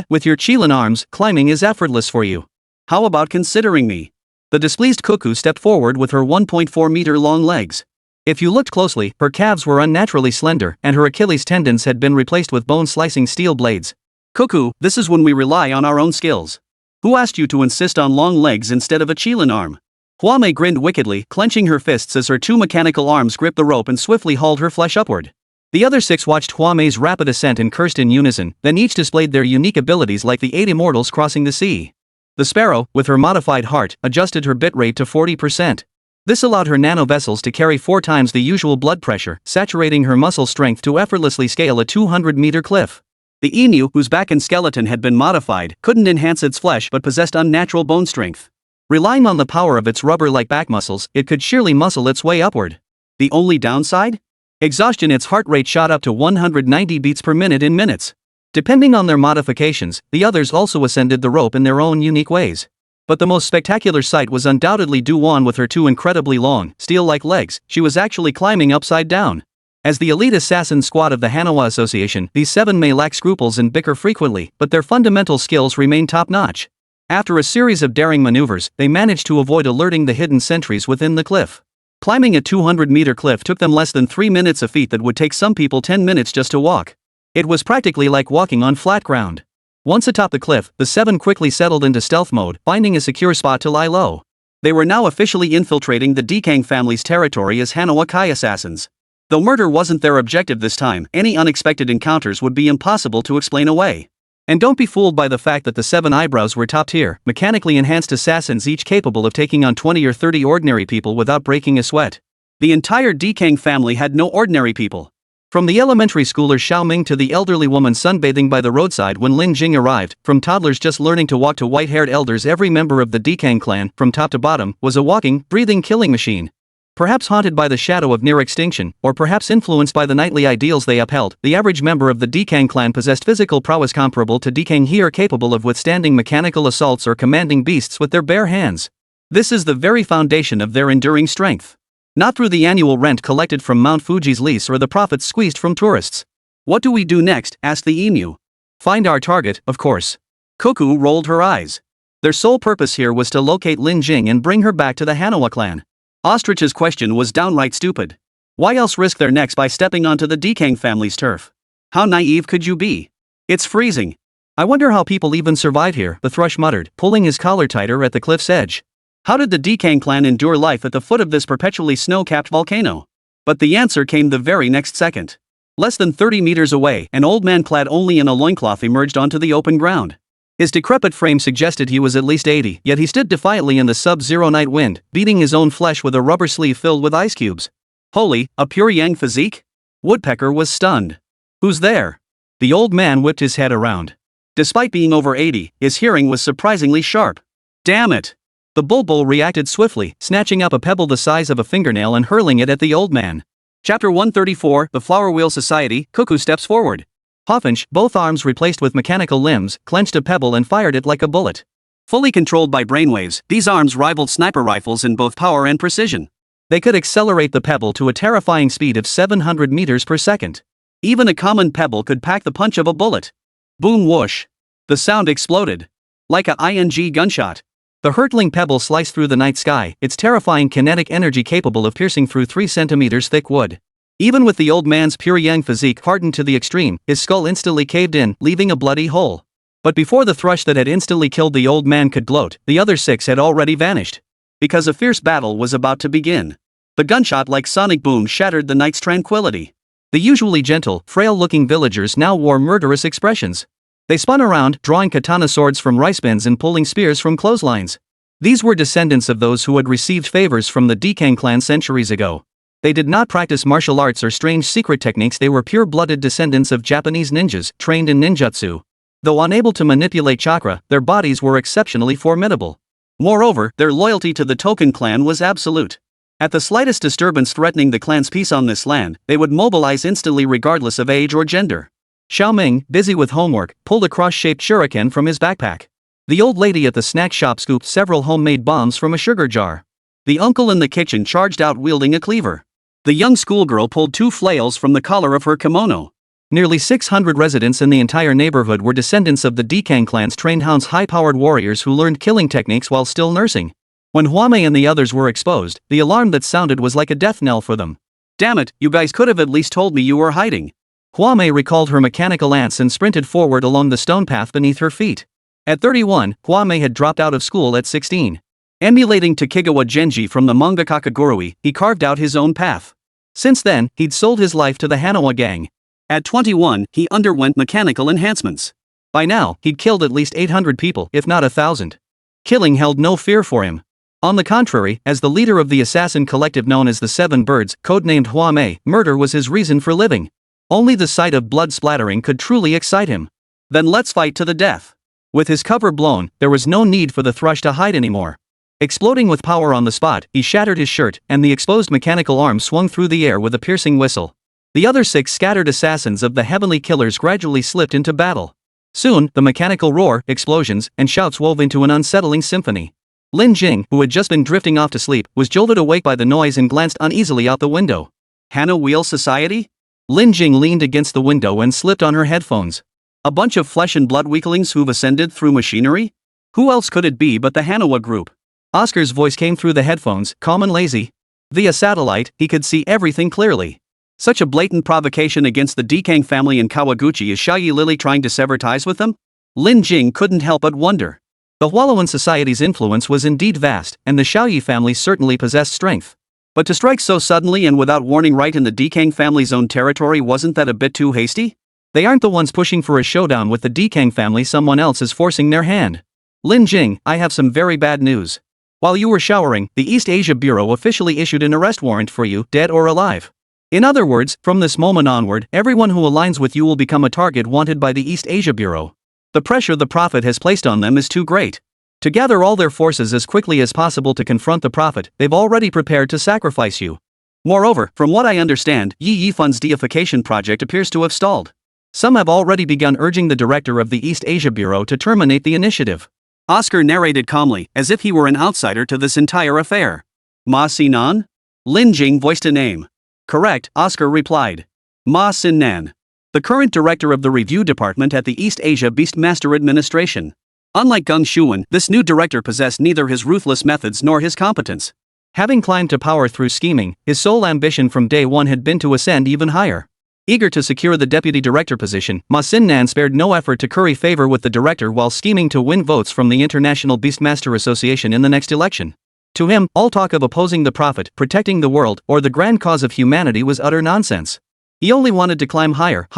With your Qilin arms, climbing is effortless for you. How about considering me? The displeased cuckoo stepped forward with her 1.4-meter-long legs. If you looked closely, her calves were unnaturally slender, and her Achilles tendons had been replaced with bone-slicing steel blades. Cuckoo, this is when we rely on our own skills. Who asked you to insist on long legs instead of a Qilin arm? Hwame grinned wickedly, clenching her fists as her 2 mechanical arms gripped the rope and swiftly hauled her flesh upward. The other 6 watched Hwame's rapid ascent and cursed in unison, then each displayed their unique abilities like the 8 immortals crossing the sea. The sparrow, with her modified heart, adjusted her bitrate to 40%. This allowed her nano-vessels to carry 4 times the usual blood pressure, saturating her muscle strength to effortlessly scale a 200-meter cliff. The emu, whose back and skeleton had been modified, couldn't enhance its flesh but possessed unnatural bone strength. Relying on the power of its rubber-like back muscles, it could sheerly muscle its way upward. The only downside? Exhaustion. Its heart rate shot up to 190 beats per minute in minutes. Depending on their modifications, the others also ascended the rope in their own unique ways. But the most spectacular sight was undoubtedly Du-won with her 2 incredibly long, steel-like legs. She was actually climbing upside down. As the elite assassin squad of the Manhwa Association, these 7 may lack scruples and bicker frequently, but their fundamental skills remain top-notch. After a series of daring maneuvers, they managed to avoid alerting the hidden sentries within the cliff. Climbing a 200-meter cliff took them less than 3 minutes, a feat that would take some people 10 minutes just to walk. It was practically like walking on flat ground. Once atop the cliff, the 7 quickly settled into stealth mode, finding a secure spot to lie low. They were now officially infiltrating the Dekang family's territory as Manhwa Kai assassins. Though murder wasn't their objective this time, any unexpected encounters would be impossible to explain away. And don't be fooled by the fact that the 7 eyebrows were top-tier, mechanically enhanced assassins, each capable of taking on 20 or 30 ordinary people without breaking a sweat. The entire Dekang family had no ordinary people. From the elementary schooler Xiaoming to the elderly woman sunbathing by the roadside when Lin Jing arrived, from toddlers just learning to walk to white-haired elders, every member of the Dekang clan, from top to bottom, was a walking, breathing killing machine. Perhaps haunted by the shadow of near extinction, or perhaps influenced by the knightly ideals they upheld, the average member of the Dekang clan possessed physical prowess comparable to Dekang here, capable of withstanding mechanical assaults or commanding beasts with their bare hands. This is the very foundation of their enduring strength. Not through the annual rent collected from Mount Fuji's lease or the profits squeezed from tourists. What do we do next? Asked the emu. Find our target, of course. Cuckoo rolled her eyes. Their sole purpose here was to locate Lin Jing and bring her back to the Manhwa clan. Ostrich's question was downright stupid. Why else risk their necks by stepping onto the Dekang family's turf? How naive could you be? It's freezing. I wonder how people even survive here, the thrush muttered, pulling his collar tighter at the cliff's edge. How did the Dekang clan endure life at the foot of this perpetually snow-capped volcano? But the answer came the very next second. Less than 30 meters away, an old man clad only in a loincloth emerged onto the open ground. His decrepit frame suggested he was at least 80, yet he stood defiantly in the sub-zero night wind, beating his own flesh with a rubber sleeve filled with ice cubes. Holy, a pure yang physique? Woodpecker was stunned. Who's there? The old man whipped his head around. Despite being over 80, his hearing was surprisingly sharp. Damn it! The bulbul reacted swiftly, snatching up a pebble the size of a fingernail and hurling it at the old man. Chapter 134, The Flower Wheel Society. Cuckoo steps forward. Hoffinch, both arms replaced with mechanical limbs, clenched a pebble and fired it like a bullet. Fully controlled by brainwaves, these arms rivaled sniper rifles in both power and precision. They could accelerate the pebble to a terrifying speed of 700 meters per second. Even a common pebble could pack the punch of a bullet. Boom whoosh. The sound exploded. Like a ING gunshot. The hurtling pebble sliced through the night sky, its terrifying kinetic energy capable of piercing through 3 centimeters thick wood. Even with the old man's pure yang physique hardened to the extreme, his skull instantly caved in, leaving a bloody hole. But before the thrush that had instantly killed the old man could gloat, the other 6 had already vanished. Because a fierce battle was about to begin. The gunshot like sonic boom shattered the night's tranquility. The usually gentle, frail-looking villagers now wore murderous expressions. They spun around, drawing katana swords from rice bins and pulling spears from clotheslines. These were descendants of those who had received favors from the Dekang clan centuries ago. They did not practice martial arts or strange secret techniques. They were pure-blooded descendants of Japanese ninjas, trained in ninjutsu. Though unable to manipulate chakra, their bodies were exceptionally formidable. Moreover, their loyalty to the Token clan was absolute. At the slightest disturbance threatening the clan's peace on this land, they would mobilize instantly regardless of age or gender. Xiao Ming, busy with homework, pulled a cross-shaped shuriken from his backpack. The old lady at the snack shop scooped several homemade bombs from a sugar jar. The uncle in the kitchen charged out wielding a cleaver. The young schoolgirl pulled 2 flails from the collar of her kimono. Nearly 600 residents in the entire neighborhood were descendants of the Dekang clan's trained hounds, high-powered warriors who learned killing techniques while still nursing. When Huamei and the others were exposed, the alarm that sounded was like a death knell for them. Damn it, you guys could have at least told me you were hiding. Huamei recalled her mechanical ants and sprinted forward along the stone path beneath her feet. At 31, Huamei had dropped out of school at 16. Emulating Takigawa Genji from the manga Kakagurui, he carved out his own path. Since then, he'd sold his life to the Hanawa gang. At 21, he underwent mechanical enhancements. By now, he'd killed at least 800 people, if not 1,000. Killing held no fear for him. On the contrary, as the leader of the assassin collective known as the Seven Birds, codenamed Huamei, murder was his reason for living. Only the sight of blood splattering could truly excite him. Then let's fight to the death. With his cover blown, there was no need for the thrush to hide anymore. Exploding with power on the spot, he shattered his shirt, and the exposed mechanical arm swung through the air with a piercing whistle. The other 6 scattered assassins of the heavenly killers gradually slipped into battle. Soon, the mechanical roar, explosions, and shouts wove into an unsettling symphony. Lin Jing, who had just been drifting off to sleep, was jolted awake by the noise and glanced uneasily out the window. Hana Wheel Society? Lin Jing leaned against the window and slipped on her headphones. A bunch of flesh and blood weaklings who've ascended through machinery? Who else could it be but the Hanawa group? Oscar's voice came through the headphones, calm and lazy. Via satellite, he could see everything clearly. Such a blatant provocation against the Dekang family in Kawaguchi. Is Xiaoyi Lily trying to sever ties with them? Lin Jing couldn't help but wonder. The Hualuan society's influence was indeed vast, and the Xiaoyi family certainly possessed strength. But to strike so suddenly and without warning right in the Dekang family's own territory, wasn't that a bit too hasty? They aren't the ones pushing for a showdown with the Dekang family, someone else is forcing their hand. Lin Jing, I have some very bad news. While you were showering, the East Asia Bureau officially issued an arrest warrant for you, dead or alive. In other words, from this moment onward, everyone who aligns with you will become a target wanted by the East Asia Bureau. The pressure the Prophet has placed on them is too great. To gather all their forces as quickly as possible to confront the Prophet, they've already prepared to sacrifice you. Moreover, from what I understand, Yi Yifun's deification project appears to have stalled. Some have already begun urging the director of the East Asia Bureau to terminate the initiative. Oscar narrated calmly, as if he were an outsider to this entire affair. Ma Sinan? Lin Jing voiced a name. Correct, Oscar replied. Ma Sinan. The current director of the review department at the East Asia Beastmaster Administration. Unlike Gung Shuan, this new director possessed neither his ruthless methods nor his competence. Having climbed to power through scheming, his sole ambition from day one had been to ascend even higher. Eager to secure the deputy director position, Ma Xin-nan spared no effort to curry favor with the director while scheming to win votes from the International Beastmaster Association in the next election. To him, all talk of opposing the Prophet, protecting the world, or the grand cause of humanity was utter nonsense. He only wanted to climb higher,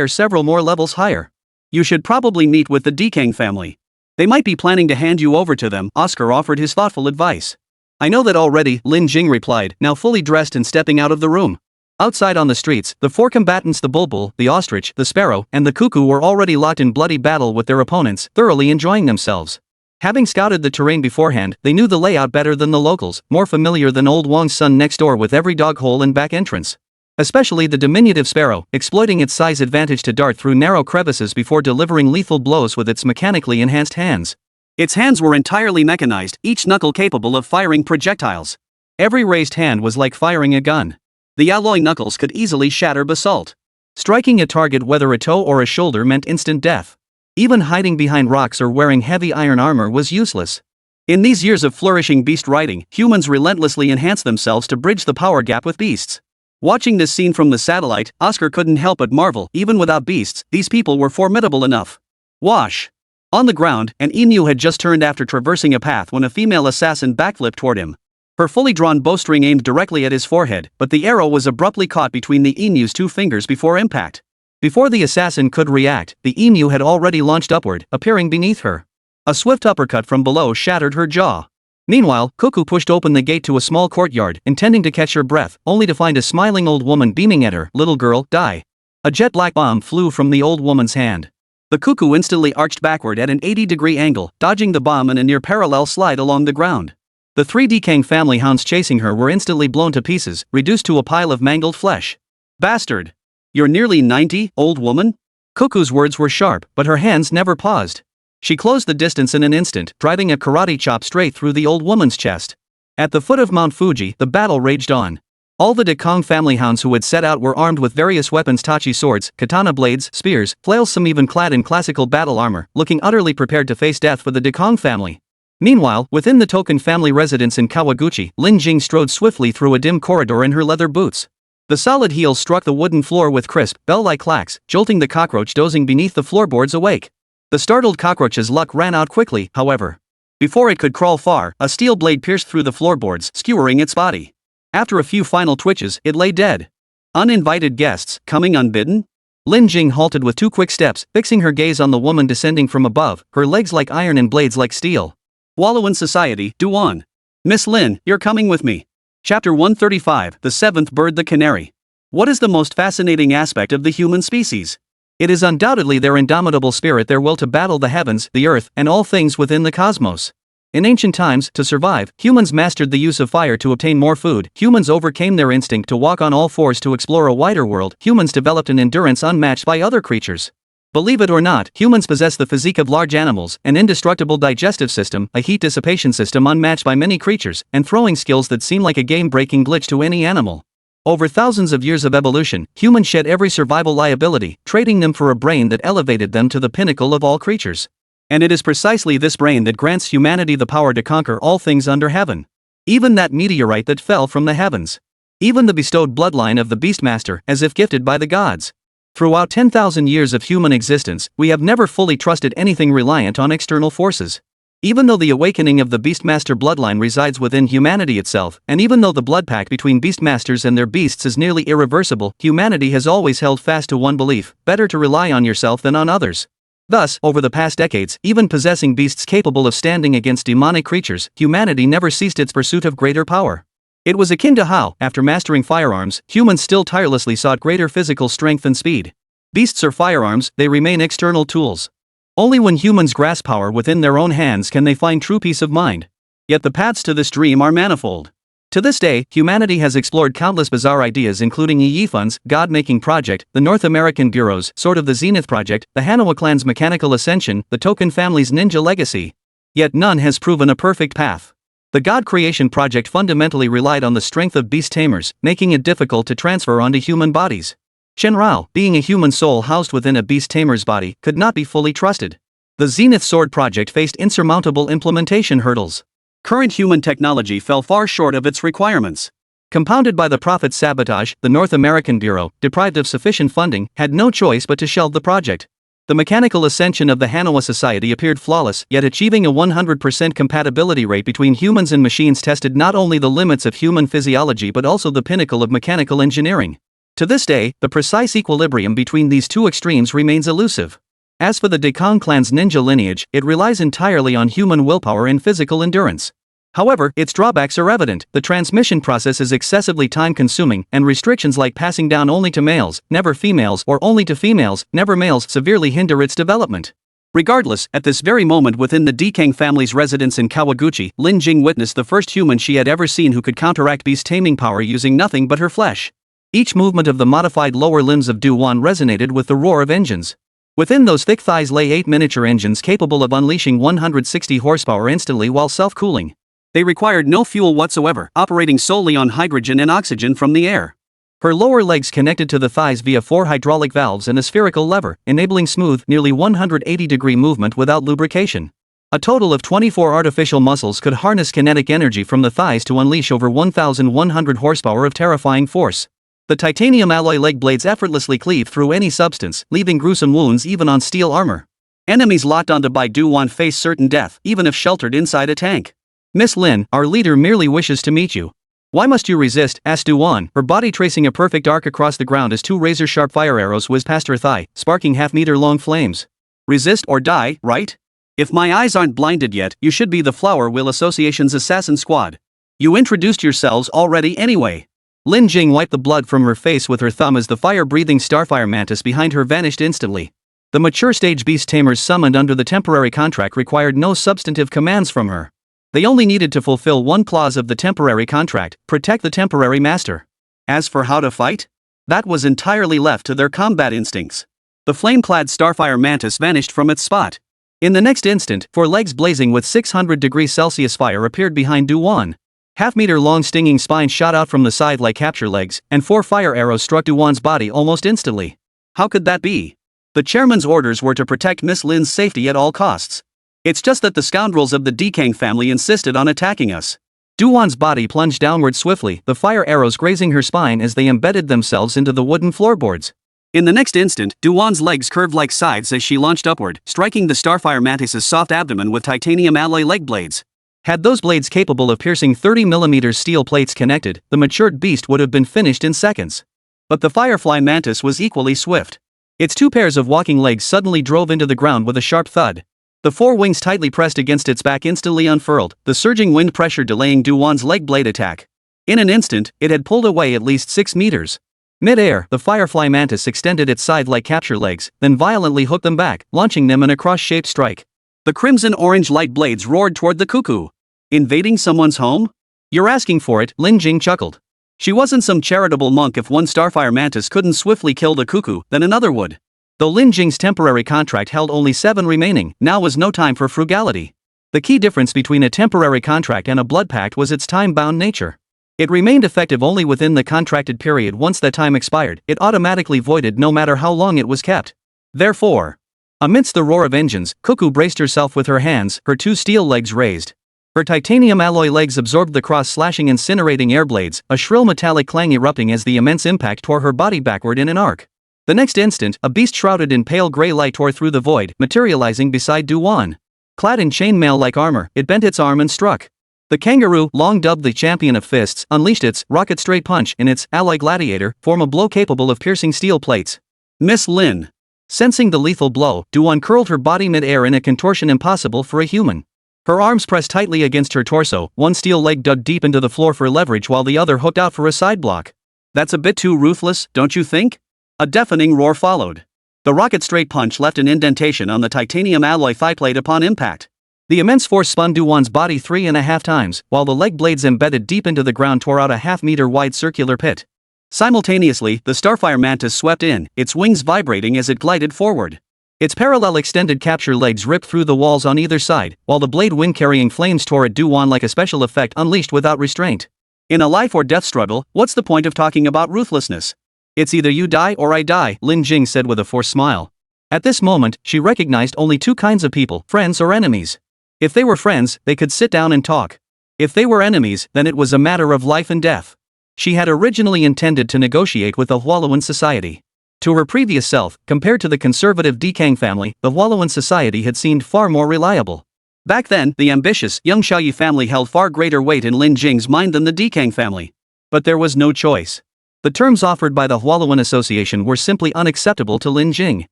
several more levels higher. You should probably meet with the Dekang family. They might be planning to hand you over to them, Oscar offered his thoughtful advice. I know that already, Lin Jing replied, now fully dressed and stepping out of the room. Outside on the streets, the 4 combatants, the bulbul, the ostrich, the sparrow, and the cuckoo were already locked in bloody battle with their opponents, thoroughly enjoying themselves. Having scouted the terrain beforehand, they knew the layout better than the locals, more familiar than old Wang's son next door with every dog hole and back entrance. Especially the diminutive sparrow, exploiting its size advantage to dart through narrow crevices before delivering lethal blows with its mechanically enhanced hands. Its hands were entirely mechanized, each knuckle capable of firing projectiles. Every raised hand was like firing a gun. The alloy knuckles could easily shatter basalt. Striking a target, whether a toe or a shoulder, meant instant death. Even hiding behind rocks or wearing heavy iron armor was useless. In these years of flourishing beast riding, humans relentlessly enhanced themselves to bridge the power gap with beasts. Watching this scene from the satellite, Oscar couldn't help but marvel. Even without beasts, these people were formidable enough. Wash. On the ground, an emu had just turned after traversing a path when a female assassin backflipped toward him. Her fully drawn bowstring aimed directly at his forehead, but the arrow was abruptly caught between the emu's 2 fingers before impact. Before the assassin could react, the emu had already launched upward, appearing beneath her. A swift uppercut from below shattered her jaw. Meanwhile, Cuckoo pushed open the gate to a small courtyard, intending to catch her breath, only to find a smiling old woman beaming at her. Little girl, die. A jet black bomb flew from the old woman's hand. The Cuckoo instantly arched backward at an 80-degree angle, dodging the bomb in a near parallel slide along the ground. The 3 decaying family hounds chasing her were instantly blown to pieces, reduced to a pile of mangled flesh. Bastard! You're nearly 90, old woman? Cuckoo's words were sharp, but her hands never paused. She closed the distance in an instant, driving a karate chop straight through the old woman's chest. At the foot of Mount Fuji, the battle raged on. All the Dekong family hounds who had set out were armed with various weapons: tachi swords, katana blades, spears, flails, some even clad in classical battle armor, looking utterly prepared to face death for the Dekong family. Meanwhile, within the Token family residence in Kawaguchi, Lin Jing strode swiftly through a dim corridor in her leather boots. The solid heels struck the wooden floor with crisp, bell-like clacks, jolting the cockroach dozing beneath the floorboards awake. The startled cockroach's luck ran out quickly, however. Before it could crawl far, a steel blade pierced through the floorboards, skewering its body. After a few final twitches, it lay dead. Uninvited guests, coming unbidden? Lin Jing halted with 2 quick steps, fixing her gaze on the woman descending from above, her legs like iron and blades like steel. Wallow in society, Do-won. Miss Lin, you're coming with me. Chapter 135, The Seventh Bird, the Canary. What is the most fascinating aspect of the human species? It is undoubtedly their indomitable spirit, their will to battle the heavens, the earth, and all things within the cosmos. In ancient times, to survive, humans mastered the use of fire to obtain more food. Humans overcame their instinct to walk on all fours to explore a wider world. Humans developed an endurance unmatched by other creatures. Believe it or not, humans possess the physique of large animals, an indestructible digestive system, a heat dissipation system unmatched by many creatures, and throwing skills that seem like a game-breaking glitch to any animal. Over thousands of years of evolution, humans shed every survival liability, trading them for a brain that elevated them to the pinnacle of all creatures. And it is precisely this brain that grants humanity the power to conquer all things under heaven. Even that meteorite that fell from the heavens. Even the bestowed bloodline of the Beastmaster, as if gifted by the gods. Throughout 10,000 years of human existence, we have never fully trusted anything reliant on external forces. Even though the awakening of the Beastmaster bloodline resides within humanity itself, and even though the blood pact between Beastmasters and their beasts is nearly irreversible, humanity has always held fast to one belief: better to rely on yourself than on others. Thus, over the past decades, even possessing beasts capable of standing against demonic creatures, humanity never ceased its pursuit of greater power. It was akin to how, after mastering firearms, humans still tirelessly sought greater physical strength and speed. Beasts are firearms, they remain external tools. Only when humans grasp power within their own hands can they find true peace of mind. Yet the paths to this dream are manifold. To this day, humanity has explored countless bizarre ideas, including Yifun's God-making project, the North American Bureau's Sword of the Zenith project, the Hanawa clan's mechanical ascension, the Token family's ninja legacy. Yet none has proven a perfect path. The God creation project fundamentally relied on the strength of beast tamers, making it difficult to transfer onto human bodies. Shenrao, being a human soul housed within a beast tamer's body, could not be fully trusted. The Zenith Sword project faced insurmountable implementation hurdles. Current human technology fell far short of its requirements. Compounded by the Prophet's sabotage, the North American Bureau, deprived of sufficient funding, had no choice but to shelve the project. The mechanical ascension of the Hanawa Society appeared flawless, yet achieving a 100% compatibility rate between humans and machines tested not only the limits of human physiology but also the pinnacle of mechanical engineering. To this day, the precise equilibrium between these two extremes remains elusive. As for the Dekong clan's ninja lineage, it relies entirely on human willpower and physical endurance. However, its drawbacks are evident. The transmission process is excessively time-consuming, and restrictions like passing down only to males, never females, or only to females, never males severely hinder its development. Regardless, at this very moment within the Dekong family's residence in Kawaguchi, Lin Jing witnessed the first human she had ever seen who could counteract beast taming power using nothing but her flesh. Each movement of the modified lower limbs of Du-won resonated with the roar of engines. Within those thick thighs lay 8 miniature engines capable of unleashing 160 horsepower instantly while self-cooling. They required no fuel whatsoever, operating solely on hydrogen and oxygen from the air. Her lower legs connected to the thighs via 4 hydraulic valves and a spherical lever, enabling smooth, nearly 180-degree movement without lubrication. A total of 24 artificial muscles could harness kinetic energy from the thighs to unleash over 1,100 horsepower of terrifying force. The titanium alloy leg blades effortlessly cleave through any substance, leaving gruesome wounds even on steel armor. Enemies locked onto by Du-won face certain death, even if sheltered inside a tank. Miss Lin, our leader merely wishes to meet you. Why must you resist? Asked Du-won, her body tracing a perfect arc across the ground as 2 razor-sharp fire arrows whizzed past her thigh, sparking half-meter-long flames. Resist or die, right? If my eyes aren't blinded yet, you should be the Flower Will Association's assassin squad. You introduced yourselves already anyway. Lin Jing wiped the blood from her face with her thumb as the fire-breathing starfire mantis behind her vanished instantly. The mature stage beast tamers summoned under the temporary contract required no substantive commands from her. They only needed to fulfill one clause of the temporary contract: protect the temporary master. As for how to fight, that was entirely left to their combat instincts. The flame-clad starfire mantis vanished from its spot. In the next instant, 4 legs blazing with 600 degrees Celsius fire appeared behind Duan. Half-meter-long stinging spines shot out from the side like capture legs, and 4 fire arrows struck Duan's body almost instantly. How could that be? The chairman's orders were to protect Miss Lin's safety at all costs. It's just that the scoundrels of the Dekang family insisted on attacking us. Duan's body plunged downward swiftly, the fire arrows grazing her spine as they embedded themselves into the wooden floorboards. In the next instant, Duan's legs curved like scythes as she launched upward, striking the starfire mantis's soft abdomen with titanium alloy leg blades. Had those blades capable of piercing 30mm steel plates connected, the matured beast would have been finished in seconds. But the firefly mantis was equally swift. Its 2 pairs of walking legs suddenly drove into the ground with a sharp thud. The 4 wings tightly pressed against its back instantly unfurled, the surging wind pressure delaying Duan's leg blade attack. In an instant, it had pulled away at least 6 meters. Mid-air, the firefly mantis extended its scythe-like capture legs, then violently hooked them back, launching them in a cross-shaped strike. The crimson-orange light blades roared toward the cuckoo. Invading someone's home? You're asking for it, Lin Jing chuckled. She wasn't some charitable monk. If one starfire mantis couldn't swiftly kill the cuckoo, then another would. Though Lin Jing's temporary contract held only 7 remaining, now was no time for frugality. The key difference between a temporary contract and a blood pact was its time-bound nature. It remained effective only within the contracted period. Once that time expired, it automatically voided no matter how long it was kept. Therefore, amidst the roar of engines, Cuckoo braced herself with her hands, her 2 steel legs raised. Her titanium alloy legs absorbed the cross-slashing incinerating air blades, a shrill metallic clang erupting as the immense impact tore her body backward in an arc. The next instant, a beast shrouded in pale gray light tore through the void, materializing beside Duan. Clad in chainmail-like armor, it bent its arm and struck. The kangaroo, long dubbed the champion of fists, unleashed its rocket straight punch in its alloy gladiator form, a blow capable of piercing steel plates. Miss Lin. Sensing the lethal blow, Duan curled her body mid-air in a contortion impossible for a human. Her arms pressed tightly against her torso, one steel leg dug deep into the floor for leverage while the other hooked out for a side block. That's a bit too ruthless, don't you think? A deafening roar followed. The rocket straight punch left an indentation on the titanium alloy thigh plate upon impact. The immense force spun Duan's body 3.5 times, while the leg blades embedded deep into the ground tore out a half-meter-wide circular pit. Simultaneously, the starfire mantis swept in, its wings vibrating as it glided forward. Its parallel extended capture legs ripped through the walls on either side, while the blade wind-carrying flames tore at Duan like a special effect unleashed without restraint. In a life-or-death struggle, what's the point of talking about ruthlessness? It's either you die or I die, Lin Jing said with a forced smile. At this moment, she recognized only 2 kinds of people, friends or enemies. If they were friends, they could sit down and talk. If they were enemies, then it was a matter of life and death. She had originally intended to negotiate with the Hualuan society. To her previous self, compared to the conservative Dekang family, the Hualuan society had seemed far more reliable. Back then, the ambitious, young Xiaoyi family held far greater weight in Lin Jing's mind than the Dekang family. But there was no choice. The terms offered by the Hualuan Association were simply unacceptable to Lin Jing.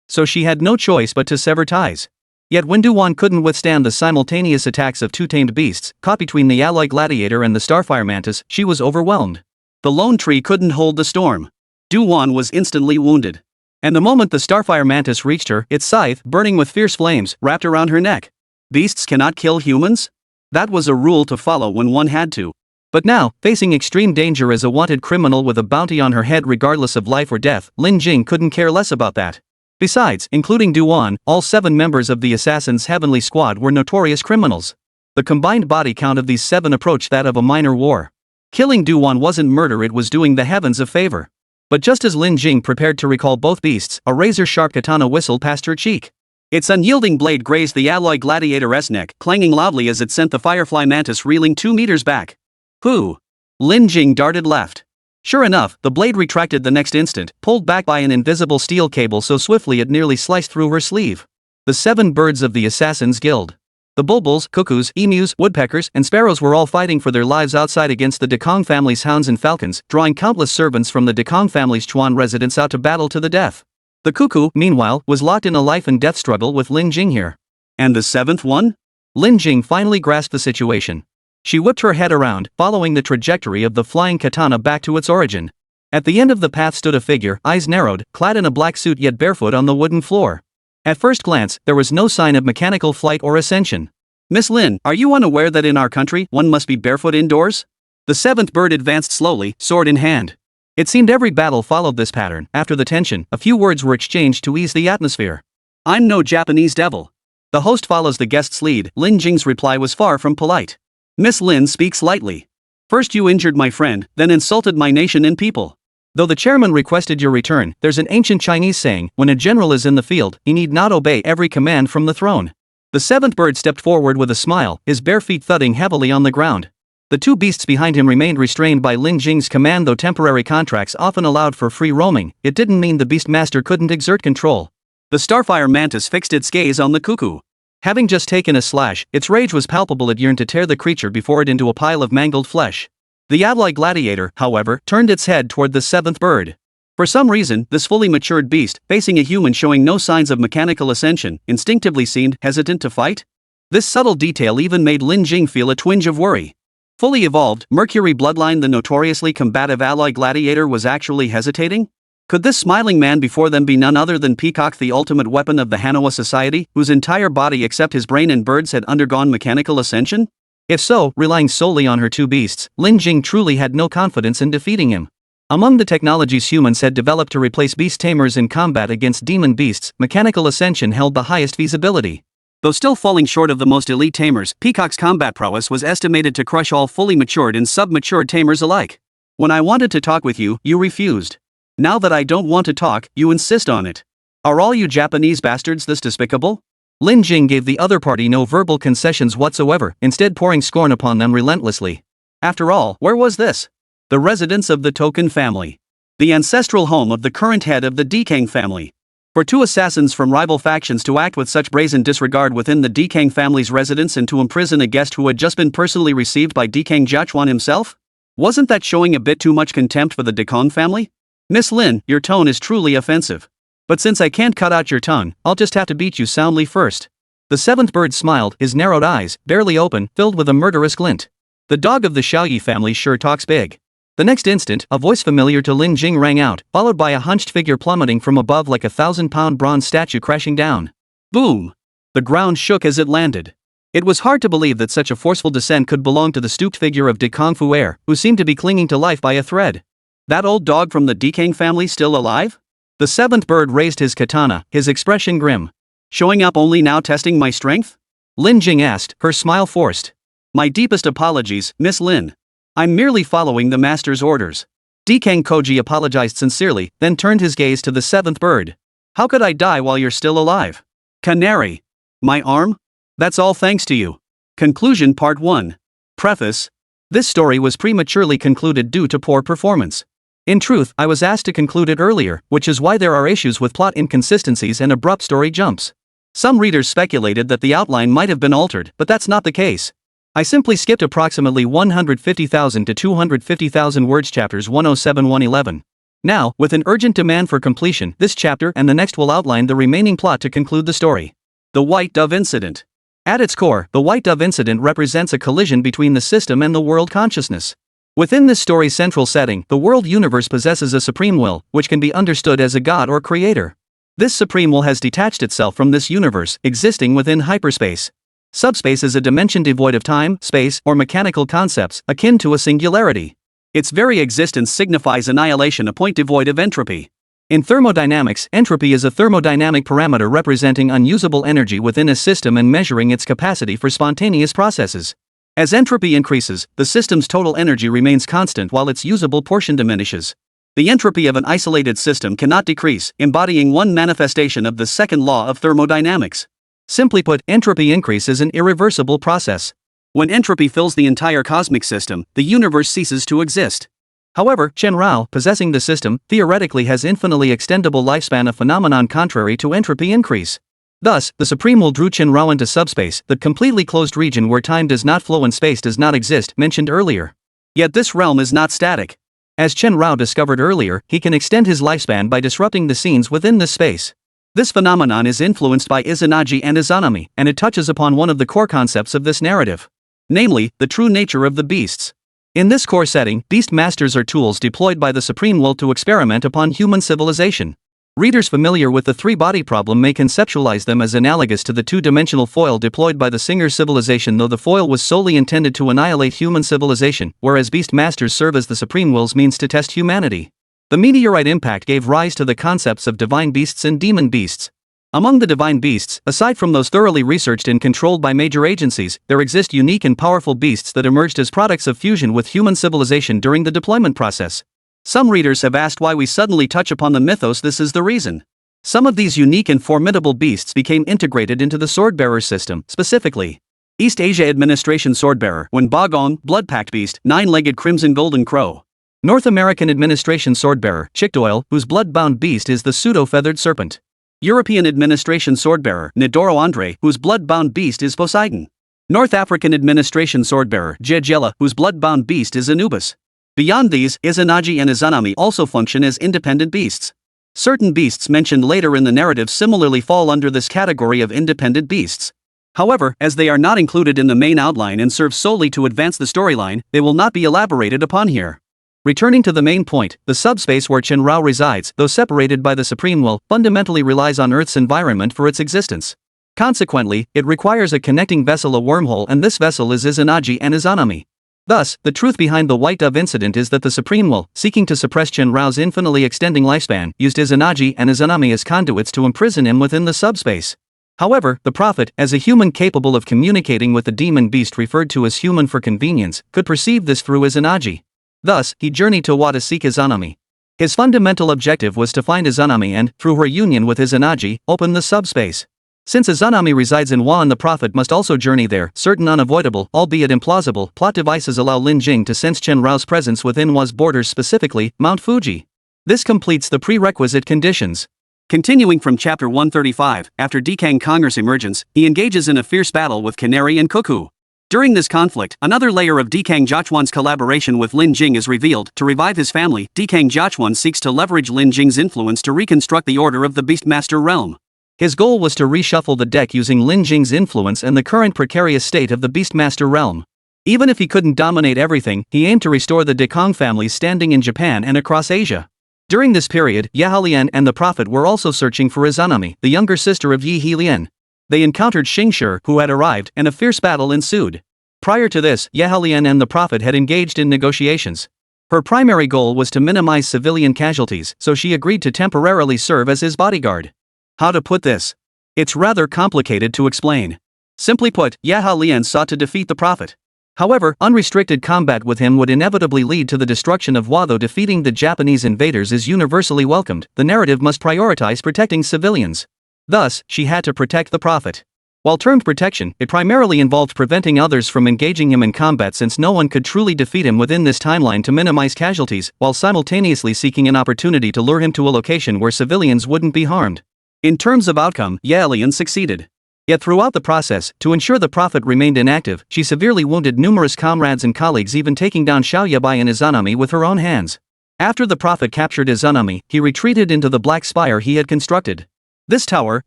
So she had no choice but to sever ties. Yet when Duan couldn't withstand the simultaneous attacks of 2 tamed beasts, caught between the alloy gladiator and the starfire mantis, she was overwhelmed. The lone tree couldn't hold the storm. Duan was instantly wounded. And the moment the starfire mantis reached her, its scythe, burning with fierce flames, wrapped around her neck. Beasts cannot kill humans? That was a rule to follow when one had to. But now, facing extreme danger as a wanted criminal with a bounty on her head regardless of life or death, Lin Jing couldn't care less about that. Besides, including Duan, all 7 members of the Assassin's Heavenly Squad were notorious criminals. The combined body count of these 7 approached that of a minor war. Killing Duan wasn't murder, it was doing the heavens a favor. But just as Lin Jing prepared to recall both beasts, a razor-sharp katana whistled past her cheek. Its unyielding blade grazed the alloy gladiator's neck, clanging loudly as it sent the firefly mantis reeling 2 meters back. Who? Lin Jing darted left. Sure enough, the blade retracted the next instant, pulled back by an invisible steel cable so swiftly it nearly sliced through her sleeve. The 7 birds of the Assassin's Guild. The bulbuls, cuckoos, emus, woodpeckers, and sparrows were all fighting for their lives outside against the Dekong family's hounds and falcons, drawing countless servants from the Dekong family's Chuan residence out to battle to the death. The cuckoo, meanwhile, was locked in a life and death struggle with Lin Jing here. And the seventh one? Lin Jing finally grasped the situation. She whipped her head around, following the trajectory of the flying katana back to its origin. At the end of the path stood a figure, eyes narrowed, clad in a black suit yet barefoot on the wooden floor. At first glance, there was no sign of mechanical flight or ascension. Miss Lin, are you unaware that in our country, one must be barefoot indoors? The seventh bird advanced slowly, sword in hand. It seemed every battle followed this pattern. After the tension, a few words were exchanged to ease the atmosphere. I'm no Japanese devil. The host follows the guest's lead. Lin Jing's reply was far from polite. Miss Lin speaks lightly. First you injured my friend, then insulted my nation and people. Though the chairman requested your return, there's an ancient Chinese saying, when a general is in the field, he need not obey every command from the throne. The seventh bird stepped forward with a smile, his bare feet thudding heavily on the ground. The two beasts behind him remained restrained by Lin Jing's command. Though temporary contracts often allowed for free roaming, it didn't mean the beastmaster couldn't exert control. The starfire mantis fixed its gaze on the cuckoo. Having just taken a slash, its rage was palpable. It yearned to tear the creature before it into a pile of mangled flesh. The alloy gladiator, however, turned its head toward the seventh bird. For some reason, this fully matured beast, facing a human showing no signs of mechanical ascension, instinctively seemed hesitant to fight. This subtle detail even made Lin Jing feel a twinge of worry. Fully evolved, Mercury bloodline, the notoriously combative alloy gladiator was actually hesitating? Could this smiling man before them be none other than Peacock, the ultimate weapon of the Manhwa society, whose entire body except his brain and birds had undergone mechanical ascension? If so, relying solely on her two beasts, Lin Jing truly had no confidence in defeating him. Among the technologies humans had developed to replace beast tamers in combat against demon beasts, mechanical ascension held the highest feasibility. Though still falling short of the most elite tamers, Peacock's combat prowess was estimated to crush all fully matured and sub-matured tamers alike. When I wanted to talk with you, you refused. Now that I don't want to talk, you insist on it. Are all you Japanese bastards this despicable? Lin Jing gave the other party no verbal concessions whatsoever, instead pouring scorn upon them relentlessly. After all, where was this? The residence of the Token family. The ancestral home of the current head of the Dekang family. For two assassins from rival factions to act with such brazen disregard within the Dekang family's residence and to imprison a guest who had just been personally received by Dekang Jiachuan himself? Wasn't that showing a bit too much contempt for the Dekang family? Miss Lin, your tone is truly offensive. But since I can't cut out your tongue, I'll just have to beat you soundly first. The seventh bird smiled, his narrowed eyes, barely open, filled with a murderous glint. The dog of the Xiaoyi family sure talks big. The next instant, a voice familiar to Lin Jing rang out, followed by a hunched figure plummeting from above like a 1,000-pound bronze statue crashing down. Boom! The ground shook as it landed. It was hard to believe that such a forceful descent could belong to the stooped figure of Dekang Fuer, who seemed to be clinging to life by a thread. That old dog from the Dekang family still alive? The seventh bird raised his katana, his expression grim. Showing up only now, testing my strength? Lin Jing asked, her smile forced. My deepest apologies, Miss Lin. I'm merely following the master's orders. Dekang Koji apologized sincerely, then turned his gaze to the seventh bird. How could I die while you're still alive? Canary. My arm? That's all thanks to you. Conclusion Part 1. Preface. This story was prematurely concluded due to poor performance. In truth, I was asked to conclude it earlier, which is why there are issues with plot inconsistencies and abrupt story jumps. Some readers speculated that the outline might have been altered, but that's not the case. I simply skipped approximately 150,000 to 250,000 words chapters 107-111. Now, with an urgent demand for completion, this chapter and the next will outline the remaining plot to conclude the story. The White Dove Incident. At its core, the White Dove Incident represents a collision between the system and the world consciousness. Within this story's central setting, the world universe possesses a supreme will, which can be understood as a god or creator. This supreme will has detached itself from this universe, existing within hyperspace. Subspace is a dimension devoid of time, space, or mechanical concepts, akin to a singularity. Its very existence signifies annihilation, a point devoid of entropy. In thermodynamics, entropy is a thermodynamic parameter representing unusable energy within a system and measuring its capacity for spontaneous processes. As entropy increases, the system's total energy remains constant while its usable portion diminishes. The entropy of an isolated system cannot decrease, embodying one manifestation of the second law of thermodynamics. Simply put, entropy increase is an irreversible process. When entropy fills the entire cosmic system, the universe ceases to exist. However, Chen Rao, possessing the system, theoretically has infinitely extendable lifespan, a phenomenon contrary to entropy increase. Thus, the Supreme Will drew Chen Rao into subspace, the completely closed region where time does not flow and space does not exist, mentioned earlier. Yet this realm is not static. As Chen Rao discovered earlier, he can extend his lifespan by disrupting the scenes within this space. This phenomenon is influenced by Izanagi and Izanami, and it touches upon one of the core concepts of this narrative. Namely, the true nature of the beasts. In this core setting, beast masters are tools deployed by the supreme will to experiment upon human civilization. Readers familiar with the three-body problem may conceptualize them as analogous to the two-dimensional foil deployed by the singer's civilization, though the foil was solely intended to annihilate human civilization, whereas beast masters serve as the supreme will's means to test humanity. The meteorite impact gave rise to the concepts of divine beasts and demon beasts. Among the divine beasts, aside from those thoroughly researched and controlled by major agencies, there exist unique and powerful beasts that emerged as products of fusion with human civilization during the deployment process. Some readers have asked why we suddenly touch upon the mythos. This is the reason. Some of these unique and formidable beasts became integrated into the Swordbearer system, specifically East Asia Administration Swordbearer, when Bagong, Blood-Pact Beast, Nine-Legged Crimson Golden Crow. North American Administration Swordbearer, Chickdoyle, whose blood-bound beast is the pseudo-feathered serpent. European Administration Swordbearer, Nidoro Andre, whose blood-bound beast is Poseidon. North African Administration Swordbearer, Jejela, whose blood-bound beast is Anubis. Beyond these, Izanagi and Izanami also function as independent beasts. Certain beasts mentioned later in the narrative similarly fall under this category of independent beasts. However, as they are not included in the main outline and serve solely to advance the storyline, they will not be elaborated upon here. Returning to the main point, the subspace where Chen Rao resides, though separated by the supreme will, fundamentally relies on Earth's environment for its existence. Consequently, it requires a connecting vessel, a wormhole, and this vessel is Izanagi and Izanami. Thus, the truth behind the White Dove incident is that the supreme will, seeking to suppress Chen Rao's infinitely extending lifespan, used Izanagi and Izanami as conduits to imprison him within the subspace. However, the prophet, as a human capable of communicating with the demon beast referred to as human for convenience, could perceive this through Izanagi. Thus, he journeyed to Wa to seek Izanami. His fundamental objective was to find Izanami and, through her union with Izanagi, open the subspace. Since Izanami resides in Wa and the prophet must also journey there, certain unavoidable, albeit implausible, plot devices allow Lin Jing to sense Chen Rao's presence within Wa's borders, specifically, Mount Fuji. This completes the prerequisite conditions. Continuing from chapter 135, after Dekang Konger's emergence, he engages in a fierce battle with Canary and Cuckoo. During this conflict, another layer of Dekang Jiachuan's collaboration with Lin Jing is revealed. To revive his family, Dekang Jiachuan seeks to leverage Lin Jing's influence to reconstruct the order of the Beastmaster realm. His goal was to reshuffle the deck using Lin Jing's influence and the current precarious state of the Beastmaster realm. Even if he couldn't dominate everything, he aimed to restore the Dekang family's standing in Japan and across Asia. During this period, Yahalian and the prophet were also searching for Izanami, the younger sister of Yi Helian. They encountered Xingshi, who had arrived, and a fierce battle ensued. Prior to this, Yahalian and the prophet had engaged in negotiations. Her primary goal was to minimize civilian casualties, so she agreed to temporarily serve as his bodyguard. How to put this? It's rather complicated to explain. Simply put, Yahalian sought to defeat the prophet. However, unrestricted combat with him would inevitably lead to the destruction of Wa. Though defeating the Japanese invaders is universally welcomed, the narrative must prioritize protecting civilians. Thus, she had to protect the prophet. While termed protection, it primarily involved preventing others from engaging him in combat, since no one could truly defeat him within this timeline, to minimize casualties, while simultaneously seeking an opportunity to lure him to a location where civilians wouldn't be harmed. In terms of outcome, Yalian succeeded. Yet throughout the process, to ensure the prophet remained inactive, she severely wounded numerous comrades and colleagues, even taking down Xiao Yabai and Izanami with her own hands. After the prophet captured Izanami, he retreated into the black spire he had constructed. This tower,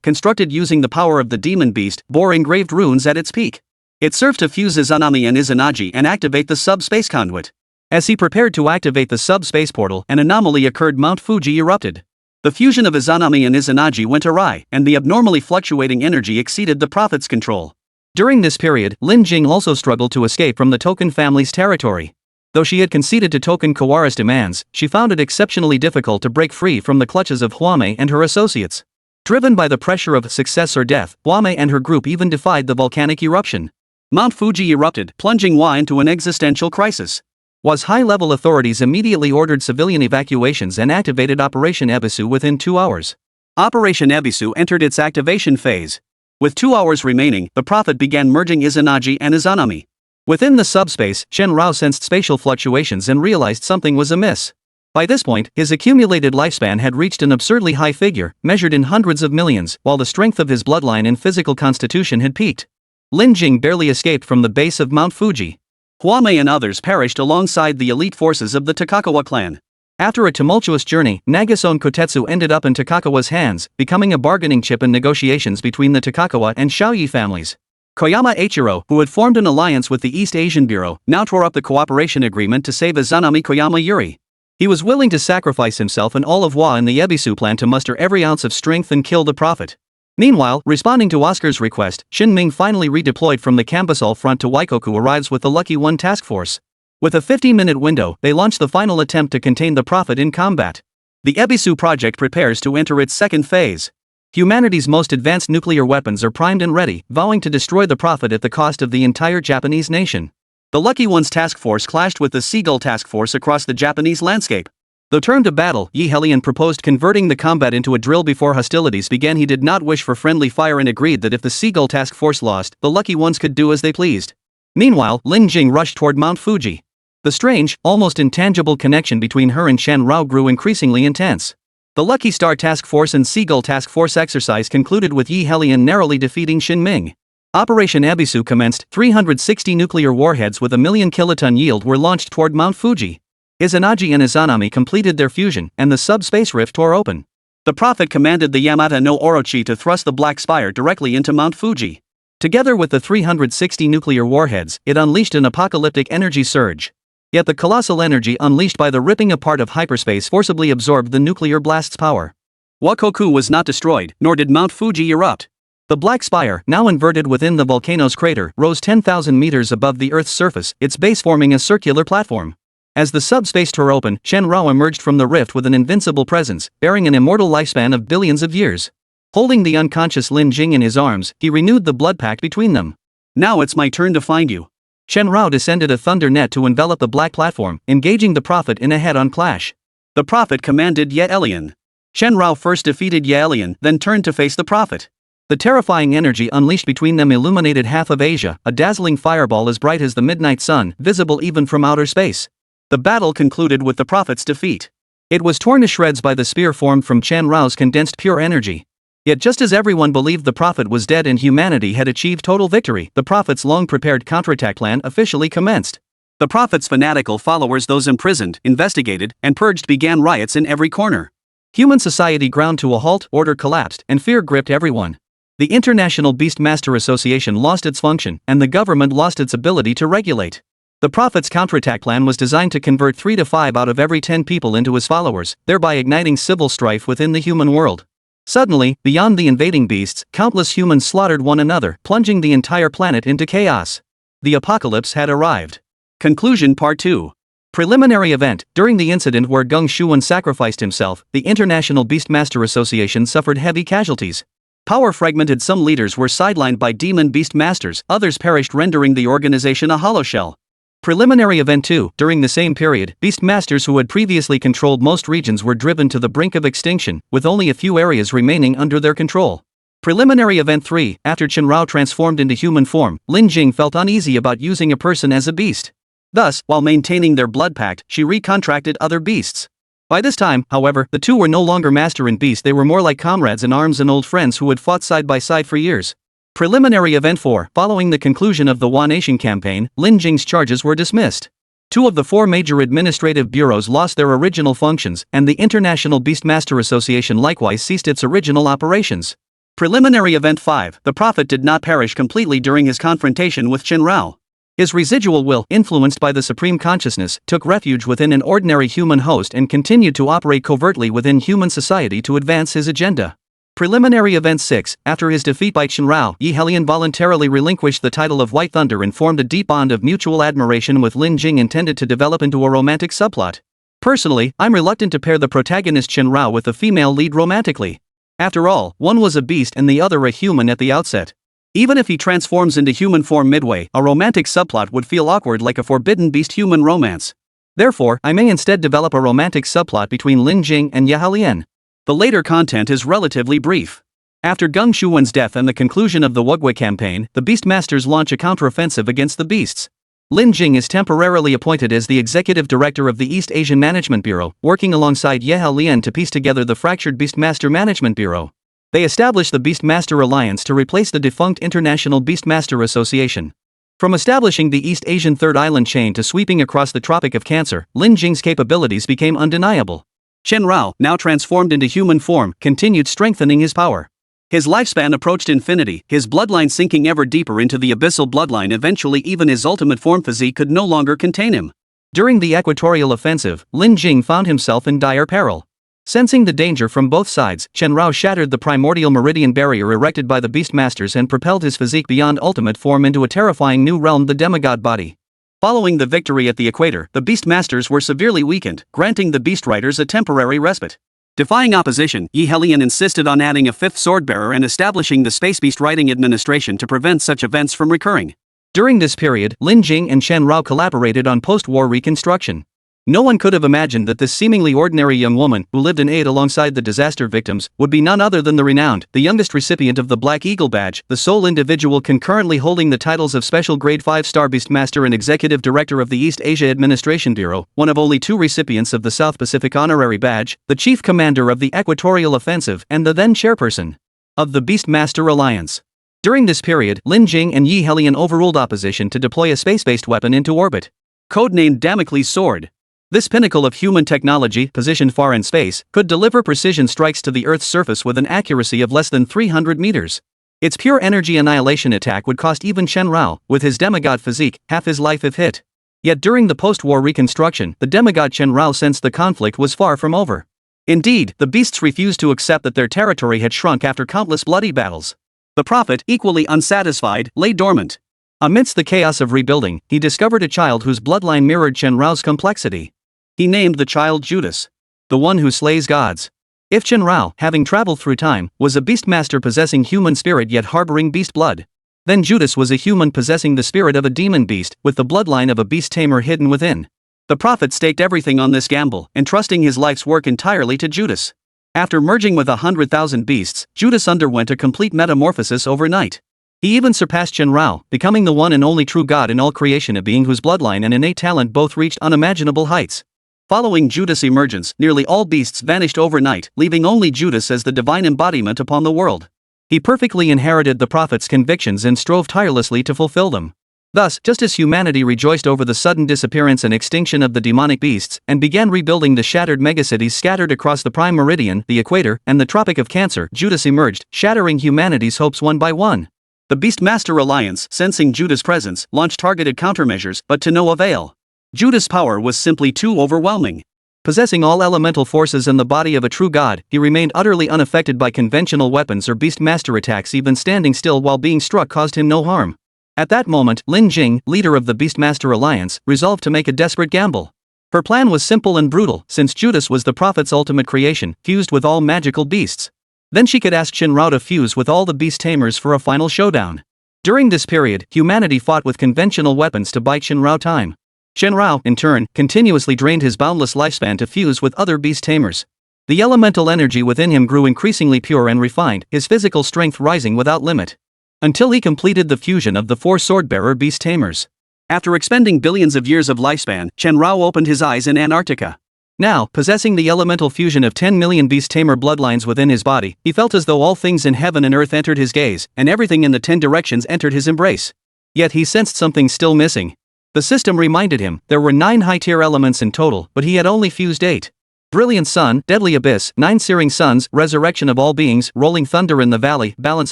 constructed using the power of the demon beast, bore engraved runes at its peak. It served to fuse Izanami and Izanagi and activate the subspace conduit. As he prepared to activate the subspace portal, an anomaly occurred. Mount Fuji erupted. The fusion of Izanami and Izanagi went awry, and the abnormally fluctuating energy exceeded the prophet's control. During this period, Lin Jing also struggled to escape from the Token family's territory. Though she had conceded to Token Kawara's demands, she found it exceptionally difficult to break free from the clutches of Huame and her associates. Driven by the pressure of success or death, Huame and her group even defied the volcanic eruption. Mount Fuji erupted, plunging Wa into an existential crisis. Wa's high-level authorities immediately ordered civilian evacuations and activated Operation Ebisu within 2 hours. Operation Ebisu entered its activation phase. With 2 hours remaining, the prophet began merging Izanagi and Izanami. Within the subspace, Chen Rao sensed spatial fluctuations and realized something was amiss. By this point, his accumulated lifespan had reached an absurdly high figure, measured in hundreds of millions, while the strength of his bloodline and physical constitution had peaked. Lin Jing barely escaped from the base of Mount Fuji. Huame and others perished alongside the elite forces of the Takakawa clan. After a tumultuous journey, Nagason Kotetsu ended up in Takakawa's hands, becoming a bargaining chip in negotiations between the Takakawa and Shaoyi families. Koyama Eiichiro, who had formed an alliance with the East Asian Bureau, now tore up the cooperation agreement to save Izanami Koyama Yuri. He was willing to sacrifice himself and all of Wa in the Ebisu plan to muster every ounce of strength and kill the prophet. Meanwhile, responding to Oscar's request, Shin Ming, finally redeployed from the Cambasol front to Waikoku, arrives with the Lucky One task force. With a 50-minute window, they launch the final attempt to contain the prophet in combat. The Ebisu project prepares to enter its second phase. Humanity's most advanced nuclear weapons are primed and ready, vowing to destroy the prophet at the cost of the entire Japanese nation. The Lucky One's task force clashed with the Seagull task force across the Japanese landscape. Though turned to battle, Yi Helian proposed converting the combat into a drill before hostilities began. He did not wish for friendly fire and agreed that if the Seagull task force lost, the Lucky Ones could do as they pleased. Meanwhile, Lin Jing rushed toward Mount Fuji. The strange, almost intangible connection between her and Shen Rao grew increasingly intense. The Lucky Star Task Force and Seagull Task Force exercise concluded with Yi Helian narrowly defeating Shin Ming. Operation Ebisu commenced. 360 nuclear warheads with a 1,000,000 kiloton yield were launched toward Mount Fuji. Izanagi and Izanami completed their fusion, and the subspace rift tore open. The prophet commanded the Yamata no Orochi to thrust the Black Spire directly into Mount Fuji. Together with the 360 nuclear warheads, it unleashed an apocalyptic energy surge. Yet the colossal energy unleashed by the ripping apart of hyperspace forcibly absorbed the nuclear blast's power. Wakoku was not destroyed, nor did Mount Fuji erupt. The Black Spire, now inverted within the volcano's crater, rose 10,000 meters above the Earth's surface, its base forming a circular platform. As the subspace tore open, Shen Rao emerged from the rift with an invincible presence, bearing an immortal lifespan of billions of years. Holding the unconscious Lin Jing in his arms, he renewed the blood pact between them. "Now it's my turn to find you." Shen Rao descended a thunder net to envelop the black platform, engaging the prophet in a head-on clash. The prophet commanded Ye Elian. Shen Rao first defeated Ye Elian, then turned to face the prophet. The terrifying energy unleashed between them illuminated half of Asia, a dazzling fireball as bright as the midnight sun, visible even from outer space. The battle concluded with the prophet's defeat. It was torn to shreds by the spear formed from Shen Rao's condensed pure energy. Yet just as everyone believed the prophet was dead and humanity had achieved total victory, the prophet's long-prepared counterattack plan officially commenced. The prophet's fanatical followers, those imprisoned, investigated, and purged, began riots in every corner. Human society ground to a halt, order collapsed, and fear gripped everyone. The International Beastmaster Association lost its function, and the government lost its ability to regulate. The prophet's counterattack plan was designed to convert 3 to 5 out of every 10 people into his followers, thereby igniting civil strife within the human world. Suddenly, beyond the invading beasts, countless humans slaughtered one another, plunging the entire planet into chaos. The apocalypse had arrived. Conclusion Part 2. Preliminary event. During the incident where Gung Shuan sacrificed himself, the International Beastmaster Association suffered heavy casualties. Power fragmented. Some leaders were sidelined by demon beast masters, others perished, rendering the organization a hollow shell. Preliminary Event 2. During the same period, beastmasters who had previously controlled most regions were driven to the brink of extinction, with only a few areas remaining under their control. Preliminary Event 3. After Chen Rao transformed into human form, Lin Jing felt uneasy about using a person as a beast. Thus, while maintaining their blood pact, she recontracted other beasts. By this time, however, the two were no longer master and beast. They were more like comrades in arms and old friends who had fought side by side for years. Preliminary Event 4. Following the conclusion of the Wa Nation campaign, Lin Jing's charges were dismissed. 2 of the 4 major administrative bureaus lost their original functions, and the International Beastmaster Association likewise ceased its original operations. Preliminary Event 5. The prophet did not perish completely during his confrontation with Chen Rao. His residual will, influenced by the Supreme Consciousness, took refuge within an ordinary human host and continued to operate covertly within human society to advance his agenda. Preliminary Event 6. After his defeat by Chen Rao, Yi Helian voluntarily relinquished the title of White Thunder and formed a deep bond of mutual admiration with Lin Jing, intended to develop into a romantic subplot. Personally, I'm reluctant to pair the protagonist Chen Rao with the female lead romantically. After all, one was a beast and the other a human at the outset. Even if he transforms into human form midway, a romantic subplot would feel awkward, like a forbidden beast-human romance. Therefore, I may instead develop a romantic subplot between Lin Jing and Yi Helian. The later content is relatively brief. After Gung Shuwen's death and the conclusion of the Wugwe campaign, the Beastmasters launch a counteroffensive against the beasts. Lin Jing is temporarily appointed as the executive director of the East Asian Management Bureau, working alongside Ye Helian to piece together the fractured Beastmaster Management Bureau. They establish the Beastmaster Alliance to replace the defunct International Beastmaster Association. From establishing the East Asian Third Island chain to sweeping across the Tropic of Cancer, Lin Jing's capabilities became undeniable. Chen Rao, now transformed into human form, continued strengthening his power. His lifespan approached infinity, his bloodline sinking ever deeper into the abyssal bloodline. Eventually even his ultimate form physique could no longer contain him. During the Equatorial Offensive, Lin Jing found himself in dire peril. Sensing the danger from both sides, Chen Rao shattered the primordial meridian barrier erected by the Beastmasters and propelled his physique beyond ultimate form into a terrifying new realm, the demigod body. Following the victory at the equator, the Beastmasters were severely weakened, granting the Beast Riders a temporary respite. Defying opposition, Yi Helian insisted on adding a fifth swordbearer and establishing the Space Beast Riding Administration to prevent such events from recurring. During this period, Lin Jing and Chen Rao collaborated on post-war reconstruction. No one could have imagined that this seemingly ordinary young woman, who lived in aid alongside the disaster victims, would be none other than the renowned, the youngest recipient of the Black Eagle Badge, the sole individual concurrently holding the titles of Special Grade 5-Star Beastmaster and Executive Director of the East Asia Administration Bureau, one of only 2 recipients of the South Pacific Honorary Badge, the Chief Commander of the Equatorial Offensive, and the then Chairperson of the Beastmaster Alliance. During this period, Lin Jing and Yi Helian overruled opposition to deploy a space-based weapon into orbit. Codenamed Damocles' Sword. This pinnacle of human technology, positioned far in space, could deliver precision strikes to the Earth's surface with an accuracy of less than 300 meters. Its pure energy annihilation attack would cost even Chen Rao, with his demigod physique, half his life if hit. Yet during the post-war reconstruction, the demigod Chen Rao sensed the conflict was far from over. Indeed, the beasts refused to accept that their territory had shrunk after countless bloody battles. The prophet, equally unsatisfied, lay dormant. Amidst the chaos of rebuilding, he discovered a child whose bloodline mirrored Chen Rao's complexity. He named the child Judas, the one who slays gods. If Chen Rao, having traveled through time, was a beastmaster possessing human spirit yet harboring beast blood, then Judas was a human possessing the spirit of a demon beast, with the bloodline of a beast tamer hidden within. The prophet staked everything on this gamble, entrusting his life's work entirely to Judas. After merging with 100,000 beasts, Judas underwent a complete metamorphosis overnight. He even surpassed Chen Rao, becoming the one and only true god in all creation, a being whose bloodline and innate talent both reached unimaginable heights. Following Judas' emergence, nearly all beasts vanished overnight, leaving only Judas as the divine embodiment upon the world. He perfectly inherited the prophet's convictions and strove tirelessly to fulfill them. Thus, just as humanity rejoiced over the sudden disappearance and extinction of the demonic beasts, and began rebuilding the shattered megacities scattered across the prime meridian, the equator, and the Tropic of Cancer, Judas emerged, shattering humanity's hopes one by one. The Beastmaster Alliance, sensing Judas' presence, launched targeted countermeasures, but to no avail. Judas' power was simply too overwhelming. Possessing all elemental forces and the body of a true god, he remained utterly unaffected by conventional weapons or Beastmaster attacks. Even standing still while being struck caused him no harm. At that moment, Lin Jing, leader of the Beastmaster Alliance, resolved to make a desperate gamble. Her plan was simple and brutal, since Judas was the prophet's ultimate creation, fused with all magical beasts. Then she could ask Chen Rao to fuse with all the beast tamers for a final showdown. During this period, humanity fought with conventional weapons to buy Chen Rao time. Chen Rao, in turn, continuously drained his boundless lifespan to fuse with other beast tamers. The elemental energy within him grew increasingly pure and refined, his physical strength rising without limit. Until he completed the fusion of the 4 sword-bearer beast tamers. After expending billions of years of lifespan, Chen Rao opened his eyes in Antarctica. Now, possessing the elemental fusion of 10 million beast tamer bloodlines within his body, he felt as though all things in heaven and earth entered his gaze, and everything in the 10 directions entered his embrace. Yet he sensed something still missing. The system reminded him there were 9 high-tier elements in total, but he had only fused 8. Brilliant Sun, Deadly Abyss, 9 Searing Suns, Resurrection of All Beings, Rolling Thunder in the Valley, Balance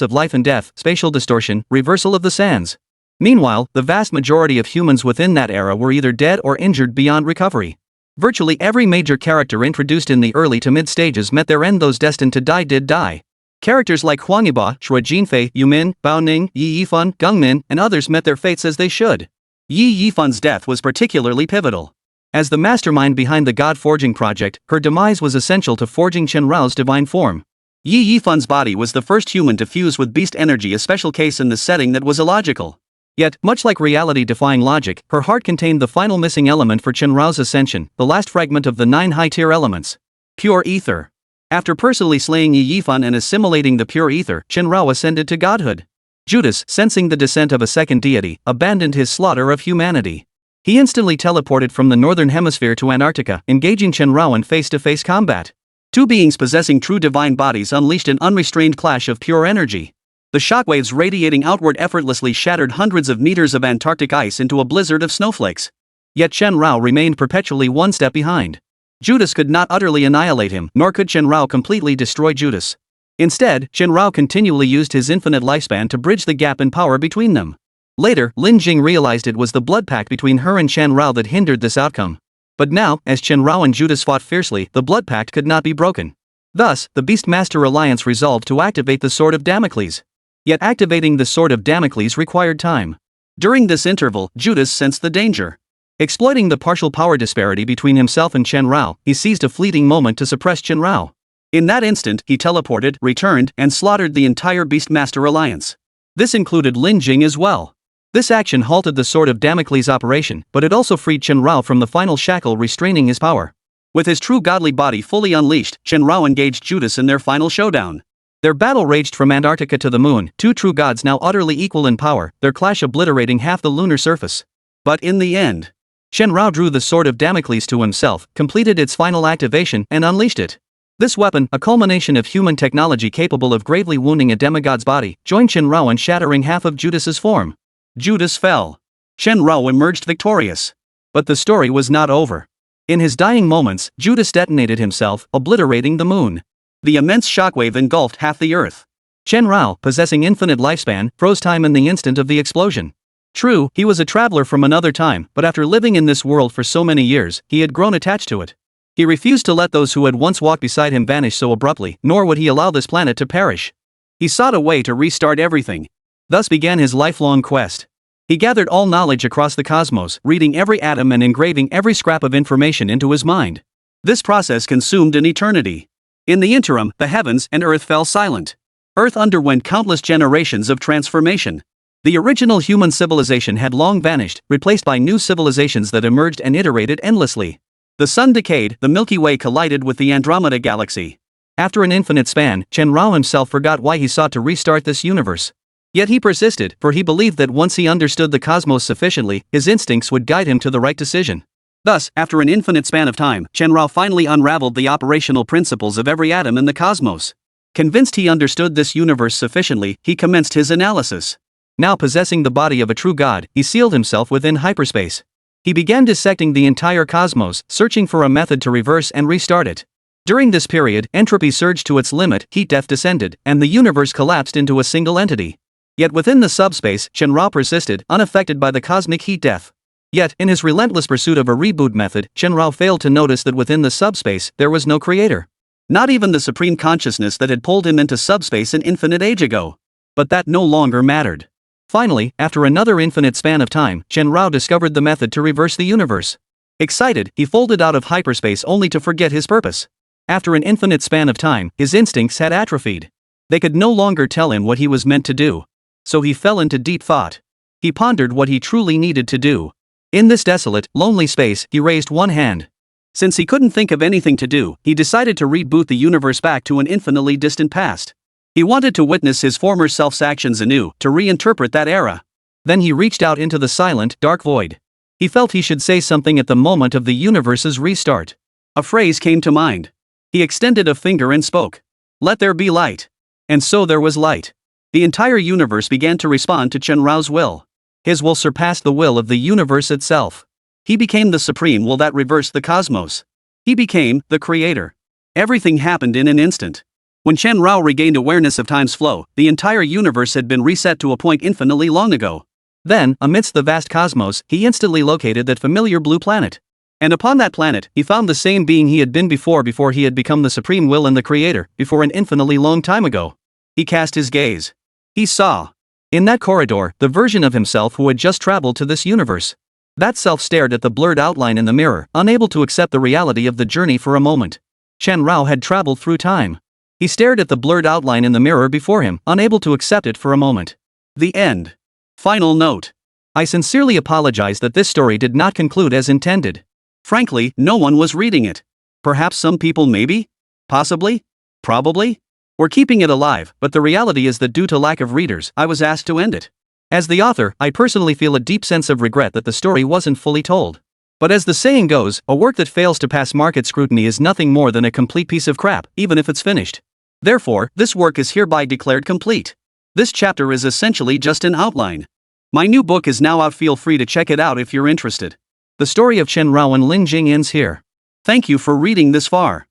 of Life and Death, Spatial Distortion, Reversal of the Sands. Meanwhile, the vast majority of humans within that era were either dead or injured beyond recovery. Virtually every major character introduced in the early to mid stages met their end. Those destined to die did die. Characters like Huang Yiba, Shui Jinfei, Yumin, Bao Ning, Yi Yifan, Gungmin, and others met their fates as they should. Yi Yifan's death was particularly pivotal. As the mastermind behind the God Forging project, her demise was essential to forging Chen Rao's divine form. Yi Yifan's body was the first human to fuse with beast energy, a special case in the setting that was illogical. Yet, much like reality-defying logic, her heart contained the final missing element for Chen Rao's ascension, the last fragment of the 9 high-tier elements. Pure ether. After personally slaying Yi Yifan and assimilating the pure ether, Chen Rao ascended to godhood. Judas, sensing the descent of a second deity, abandoned his slaughter of humanity. He instantly teleported from the northern hemisphere to Antarctica, engaging Chen Rao in face-to-face combat. 2 beings possessing true divine bodies unleashed an unrestrained clash of pure energy. The shockwaves radiating outward effortlessly shattered hundreds of meters of Antarctic ice into a blizzard of snowflakes. Yet Chen Rao remained perpetually one step behind. Judas could not utterly annihilate him, nor could Chen Rao completely destroy Judas. Instead, Chen Rao continually used his infinite lifespan to bridge the gap in power between them. Later, Lin Jing realized it was the blood pact between her and Chen Rao that hindered this outcome. But now, as Chen Rao and Judas fought fiercely, the blood pact could not be broken. Thus, the Beastmaster Alliance resolved to activate the Sword of Damocles. Yet activating the Sword of Damocles required time. During this interval, Judas sensed the danger. Exploiting the partial power disparity between himself and Chen Rao, he seized a fleeting moment to suppress Chen Rao. In that instant, he teleported, returned, and slaughtered the entire Beastmaster Alliance. This included Lin Jing as well. This action halted the Sword of Damocles' operation, but it also freed Chen Rao from the final shackle restraining his power. With his true godly body fully unleashed, Chen Rao engaged Judas in their final showdown. Their battle raged from Antarctica to the moon, two true gods now utterly equal in power, their clash obliterating half the lunar surface. But in the end, Chen Rao drew the Sword of Damocles to himself, completed its final activation, and unleashed it. This weapon, a culmination of human technology capable of gravely wounding a demigod's body, joined Chen Rao in shattering half of Judas's form. Judas fell. Chen Rao emerged victorious. But the story was not over. In his dying moments, Judas detonated himself, obliterating the moon. The immense shockwave engulfed half the earth. Chen Rao, possessing infinite lifespan, froze time in the instant of the explosion. True, he was a traveler from another time, but after living in this world for so many years, he had grown attached to it. He refused to let those who had once walked beside him vanish so abruptly, nor would he allow this planet to perish. He sought a way to restart everything. Thus began his lifelong quest. He gathered all knowledge across the cosmos, reading every atom and engraving every scrap of information into his mind. This process consumed an eternity. In the interim, the heavens and earth fell silent. Earth underwent countless generations of transformation. The original human civilization had long vanished, replaced by new civilizations that emerged and iterated endlessly. The sun decayed, the Milky Way collided with the Andromeda galaxy. After an infinite span, Chen Rao himself forgot why he sought to restart this universe. Yet he persisted, for he believed that once he understood the cosmos sufficiently, his instincts would guide him to the right decision. Thus, after an infinite span of time, Chen Rao finally unraveled the operational principles of every atom in the cosmos. Convinced he understood this universe sufficiently, he commenced his analysis. Now possessing the body of a true god, he sealed himself within hyperspace. He began dissecting the entire cosmos, searching for a method to reverse and restart it. During this period, entropy surged to its limit, heat death descended, and the universe collapsed into a single entity. Yet within the subspace, Chen Rao persisted, unaffected by the cosmic heat death. Yet, in his relentless pursuit of a reboot method, Chen Rao failed to notice that within the subspace, there was no creator. Not even the supreme consciousness that had pulled him into subspace an infinite age ago. But that no longer mattered. Finally, after another infinite span of time, Chen Rao discovered the method to reverse the universe. Excited, he folded out of hyperspace only to forget his purpose. After an infinite span of time, his instincts had atrophied. They could no longer tell him what he was meant to do. So he fell into deep thought. He pondered what he truly needed to do. In this desolate, lonely space, he raised one hand. Since he couldn't think of anything to do, he decided to reboot the universe back to an infinitely distant past. He wanted to witness his former self's actions anew, to reinterpret that era. Then he reached out into the silent, dark void. He felt he should say something at the moment of the universe's restart. A phrase came to mind. He extended a finger and spoke. "Let there be light." And so there was light. The entire universe began to respond to Chen Rao's will. His will surpassed the will of the universe itself. He became the supreme will that reversed the cosmos. He became the creator. Everything happened in an instant. When Chen Rao regained awareness of time's flow, the entire universe had been reset to a point infinitely long ago. Then, amidst the vast cosmos, he instantly located that familiar blue planet. And upon that planet, he found the same being he had been before he had become the supreme will and the creator, before an infinitely long time ago. He cast his gaze. He saw. In that corridor, the version of himself who had just traveled to this universe. That self stared at the blurred outline in the mirror, unable to accept the reality of the journey for a moment. Chen Rao had traveled through time. He stared at the blurred outline in the mirror before him, unable to accept it for a moment. The end. Final note. I sincerely apologize that this story did not conclude as intended. Frankly, no one was reading it. Perhaps some people maybe? Possibly? Probably? We're keeping it alive, but the reality is that due to lack of readers, I was asked to end it. As the author, I personally feel a deep sense of regret that the story wasn't fully told. But as the saying goes, a work that fails to pass market scrutiny is nothing more than a complete piece of crap, even if it's finished. Therefore, this work is hereby declared complete. This chapter is essentially just an outline. My new book is now out, feel free to check it out if you're interested. The story of Chen Rao and Ling Jing ends here. Thank you for reading this far.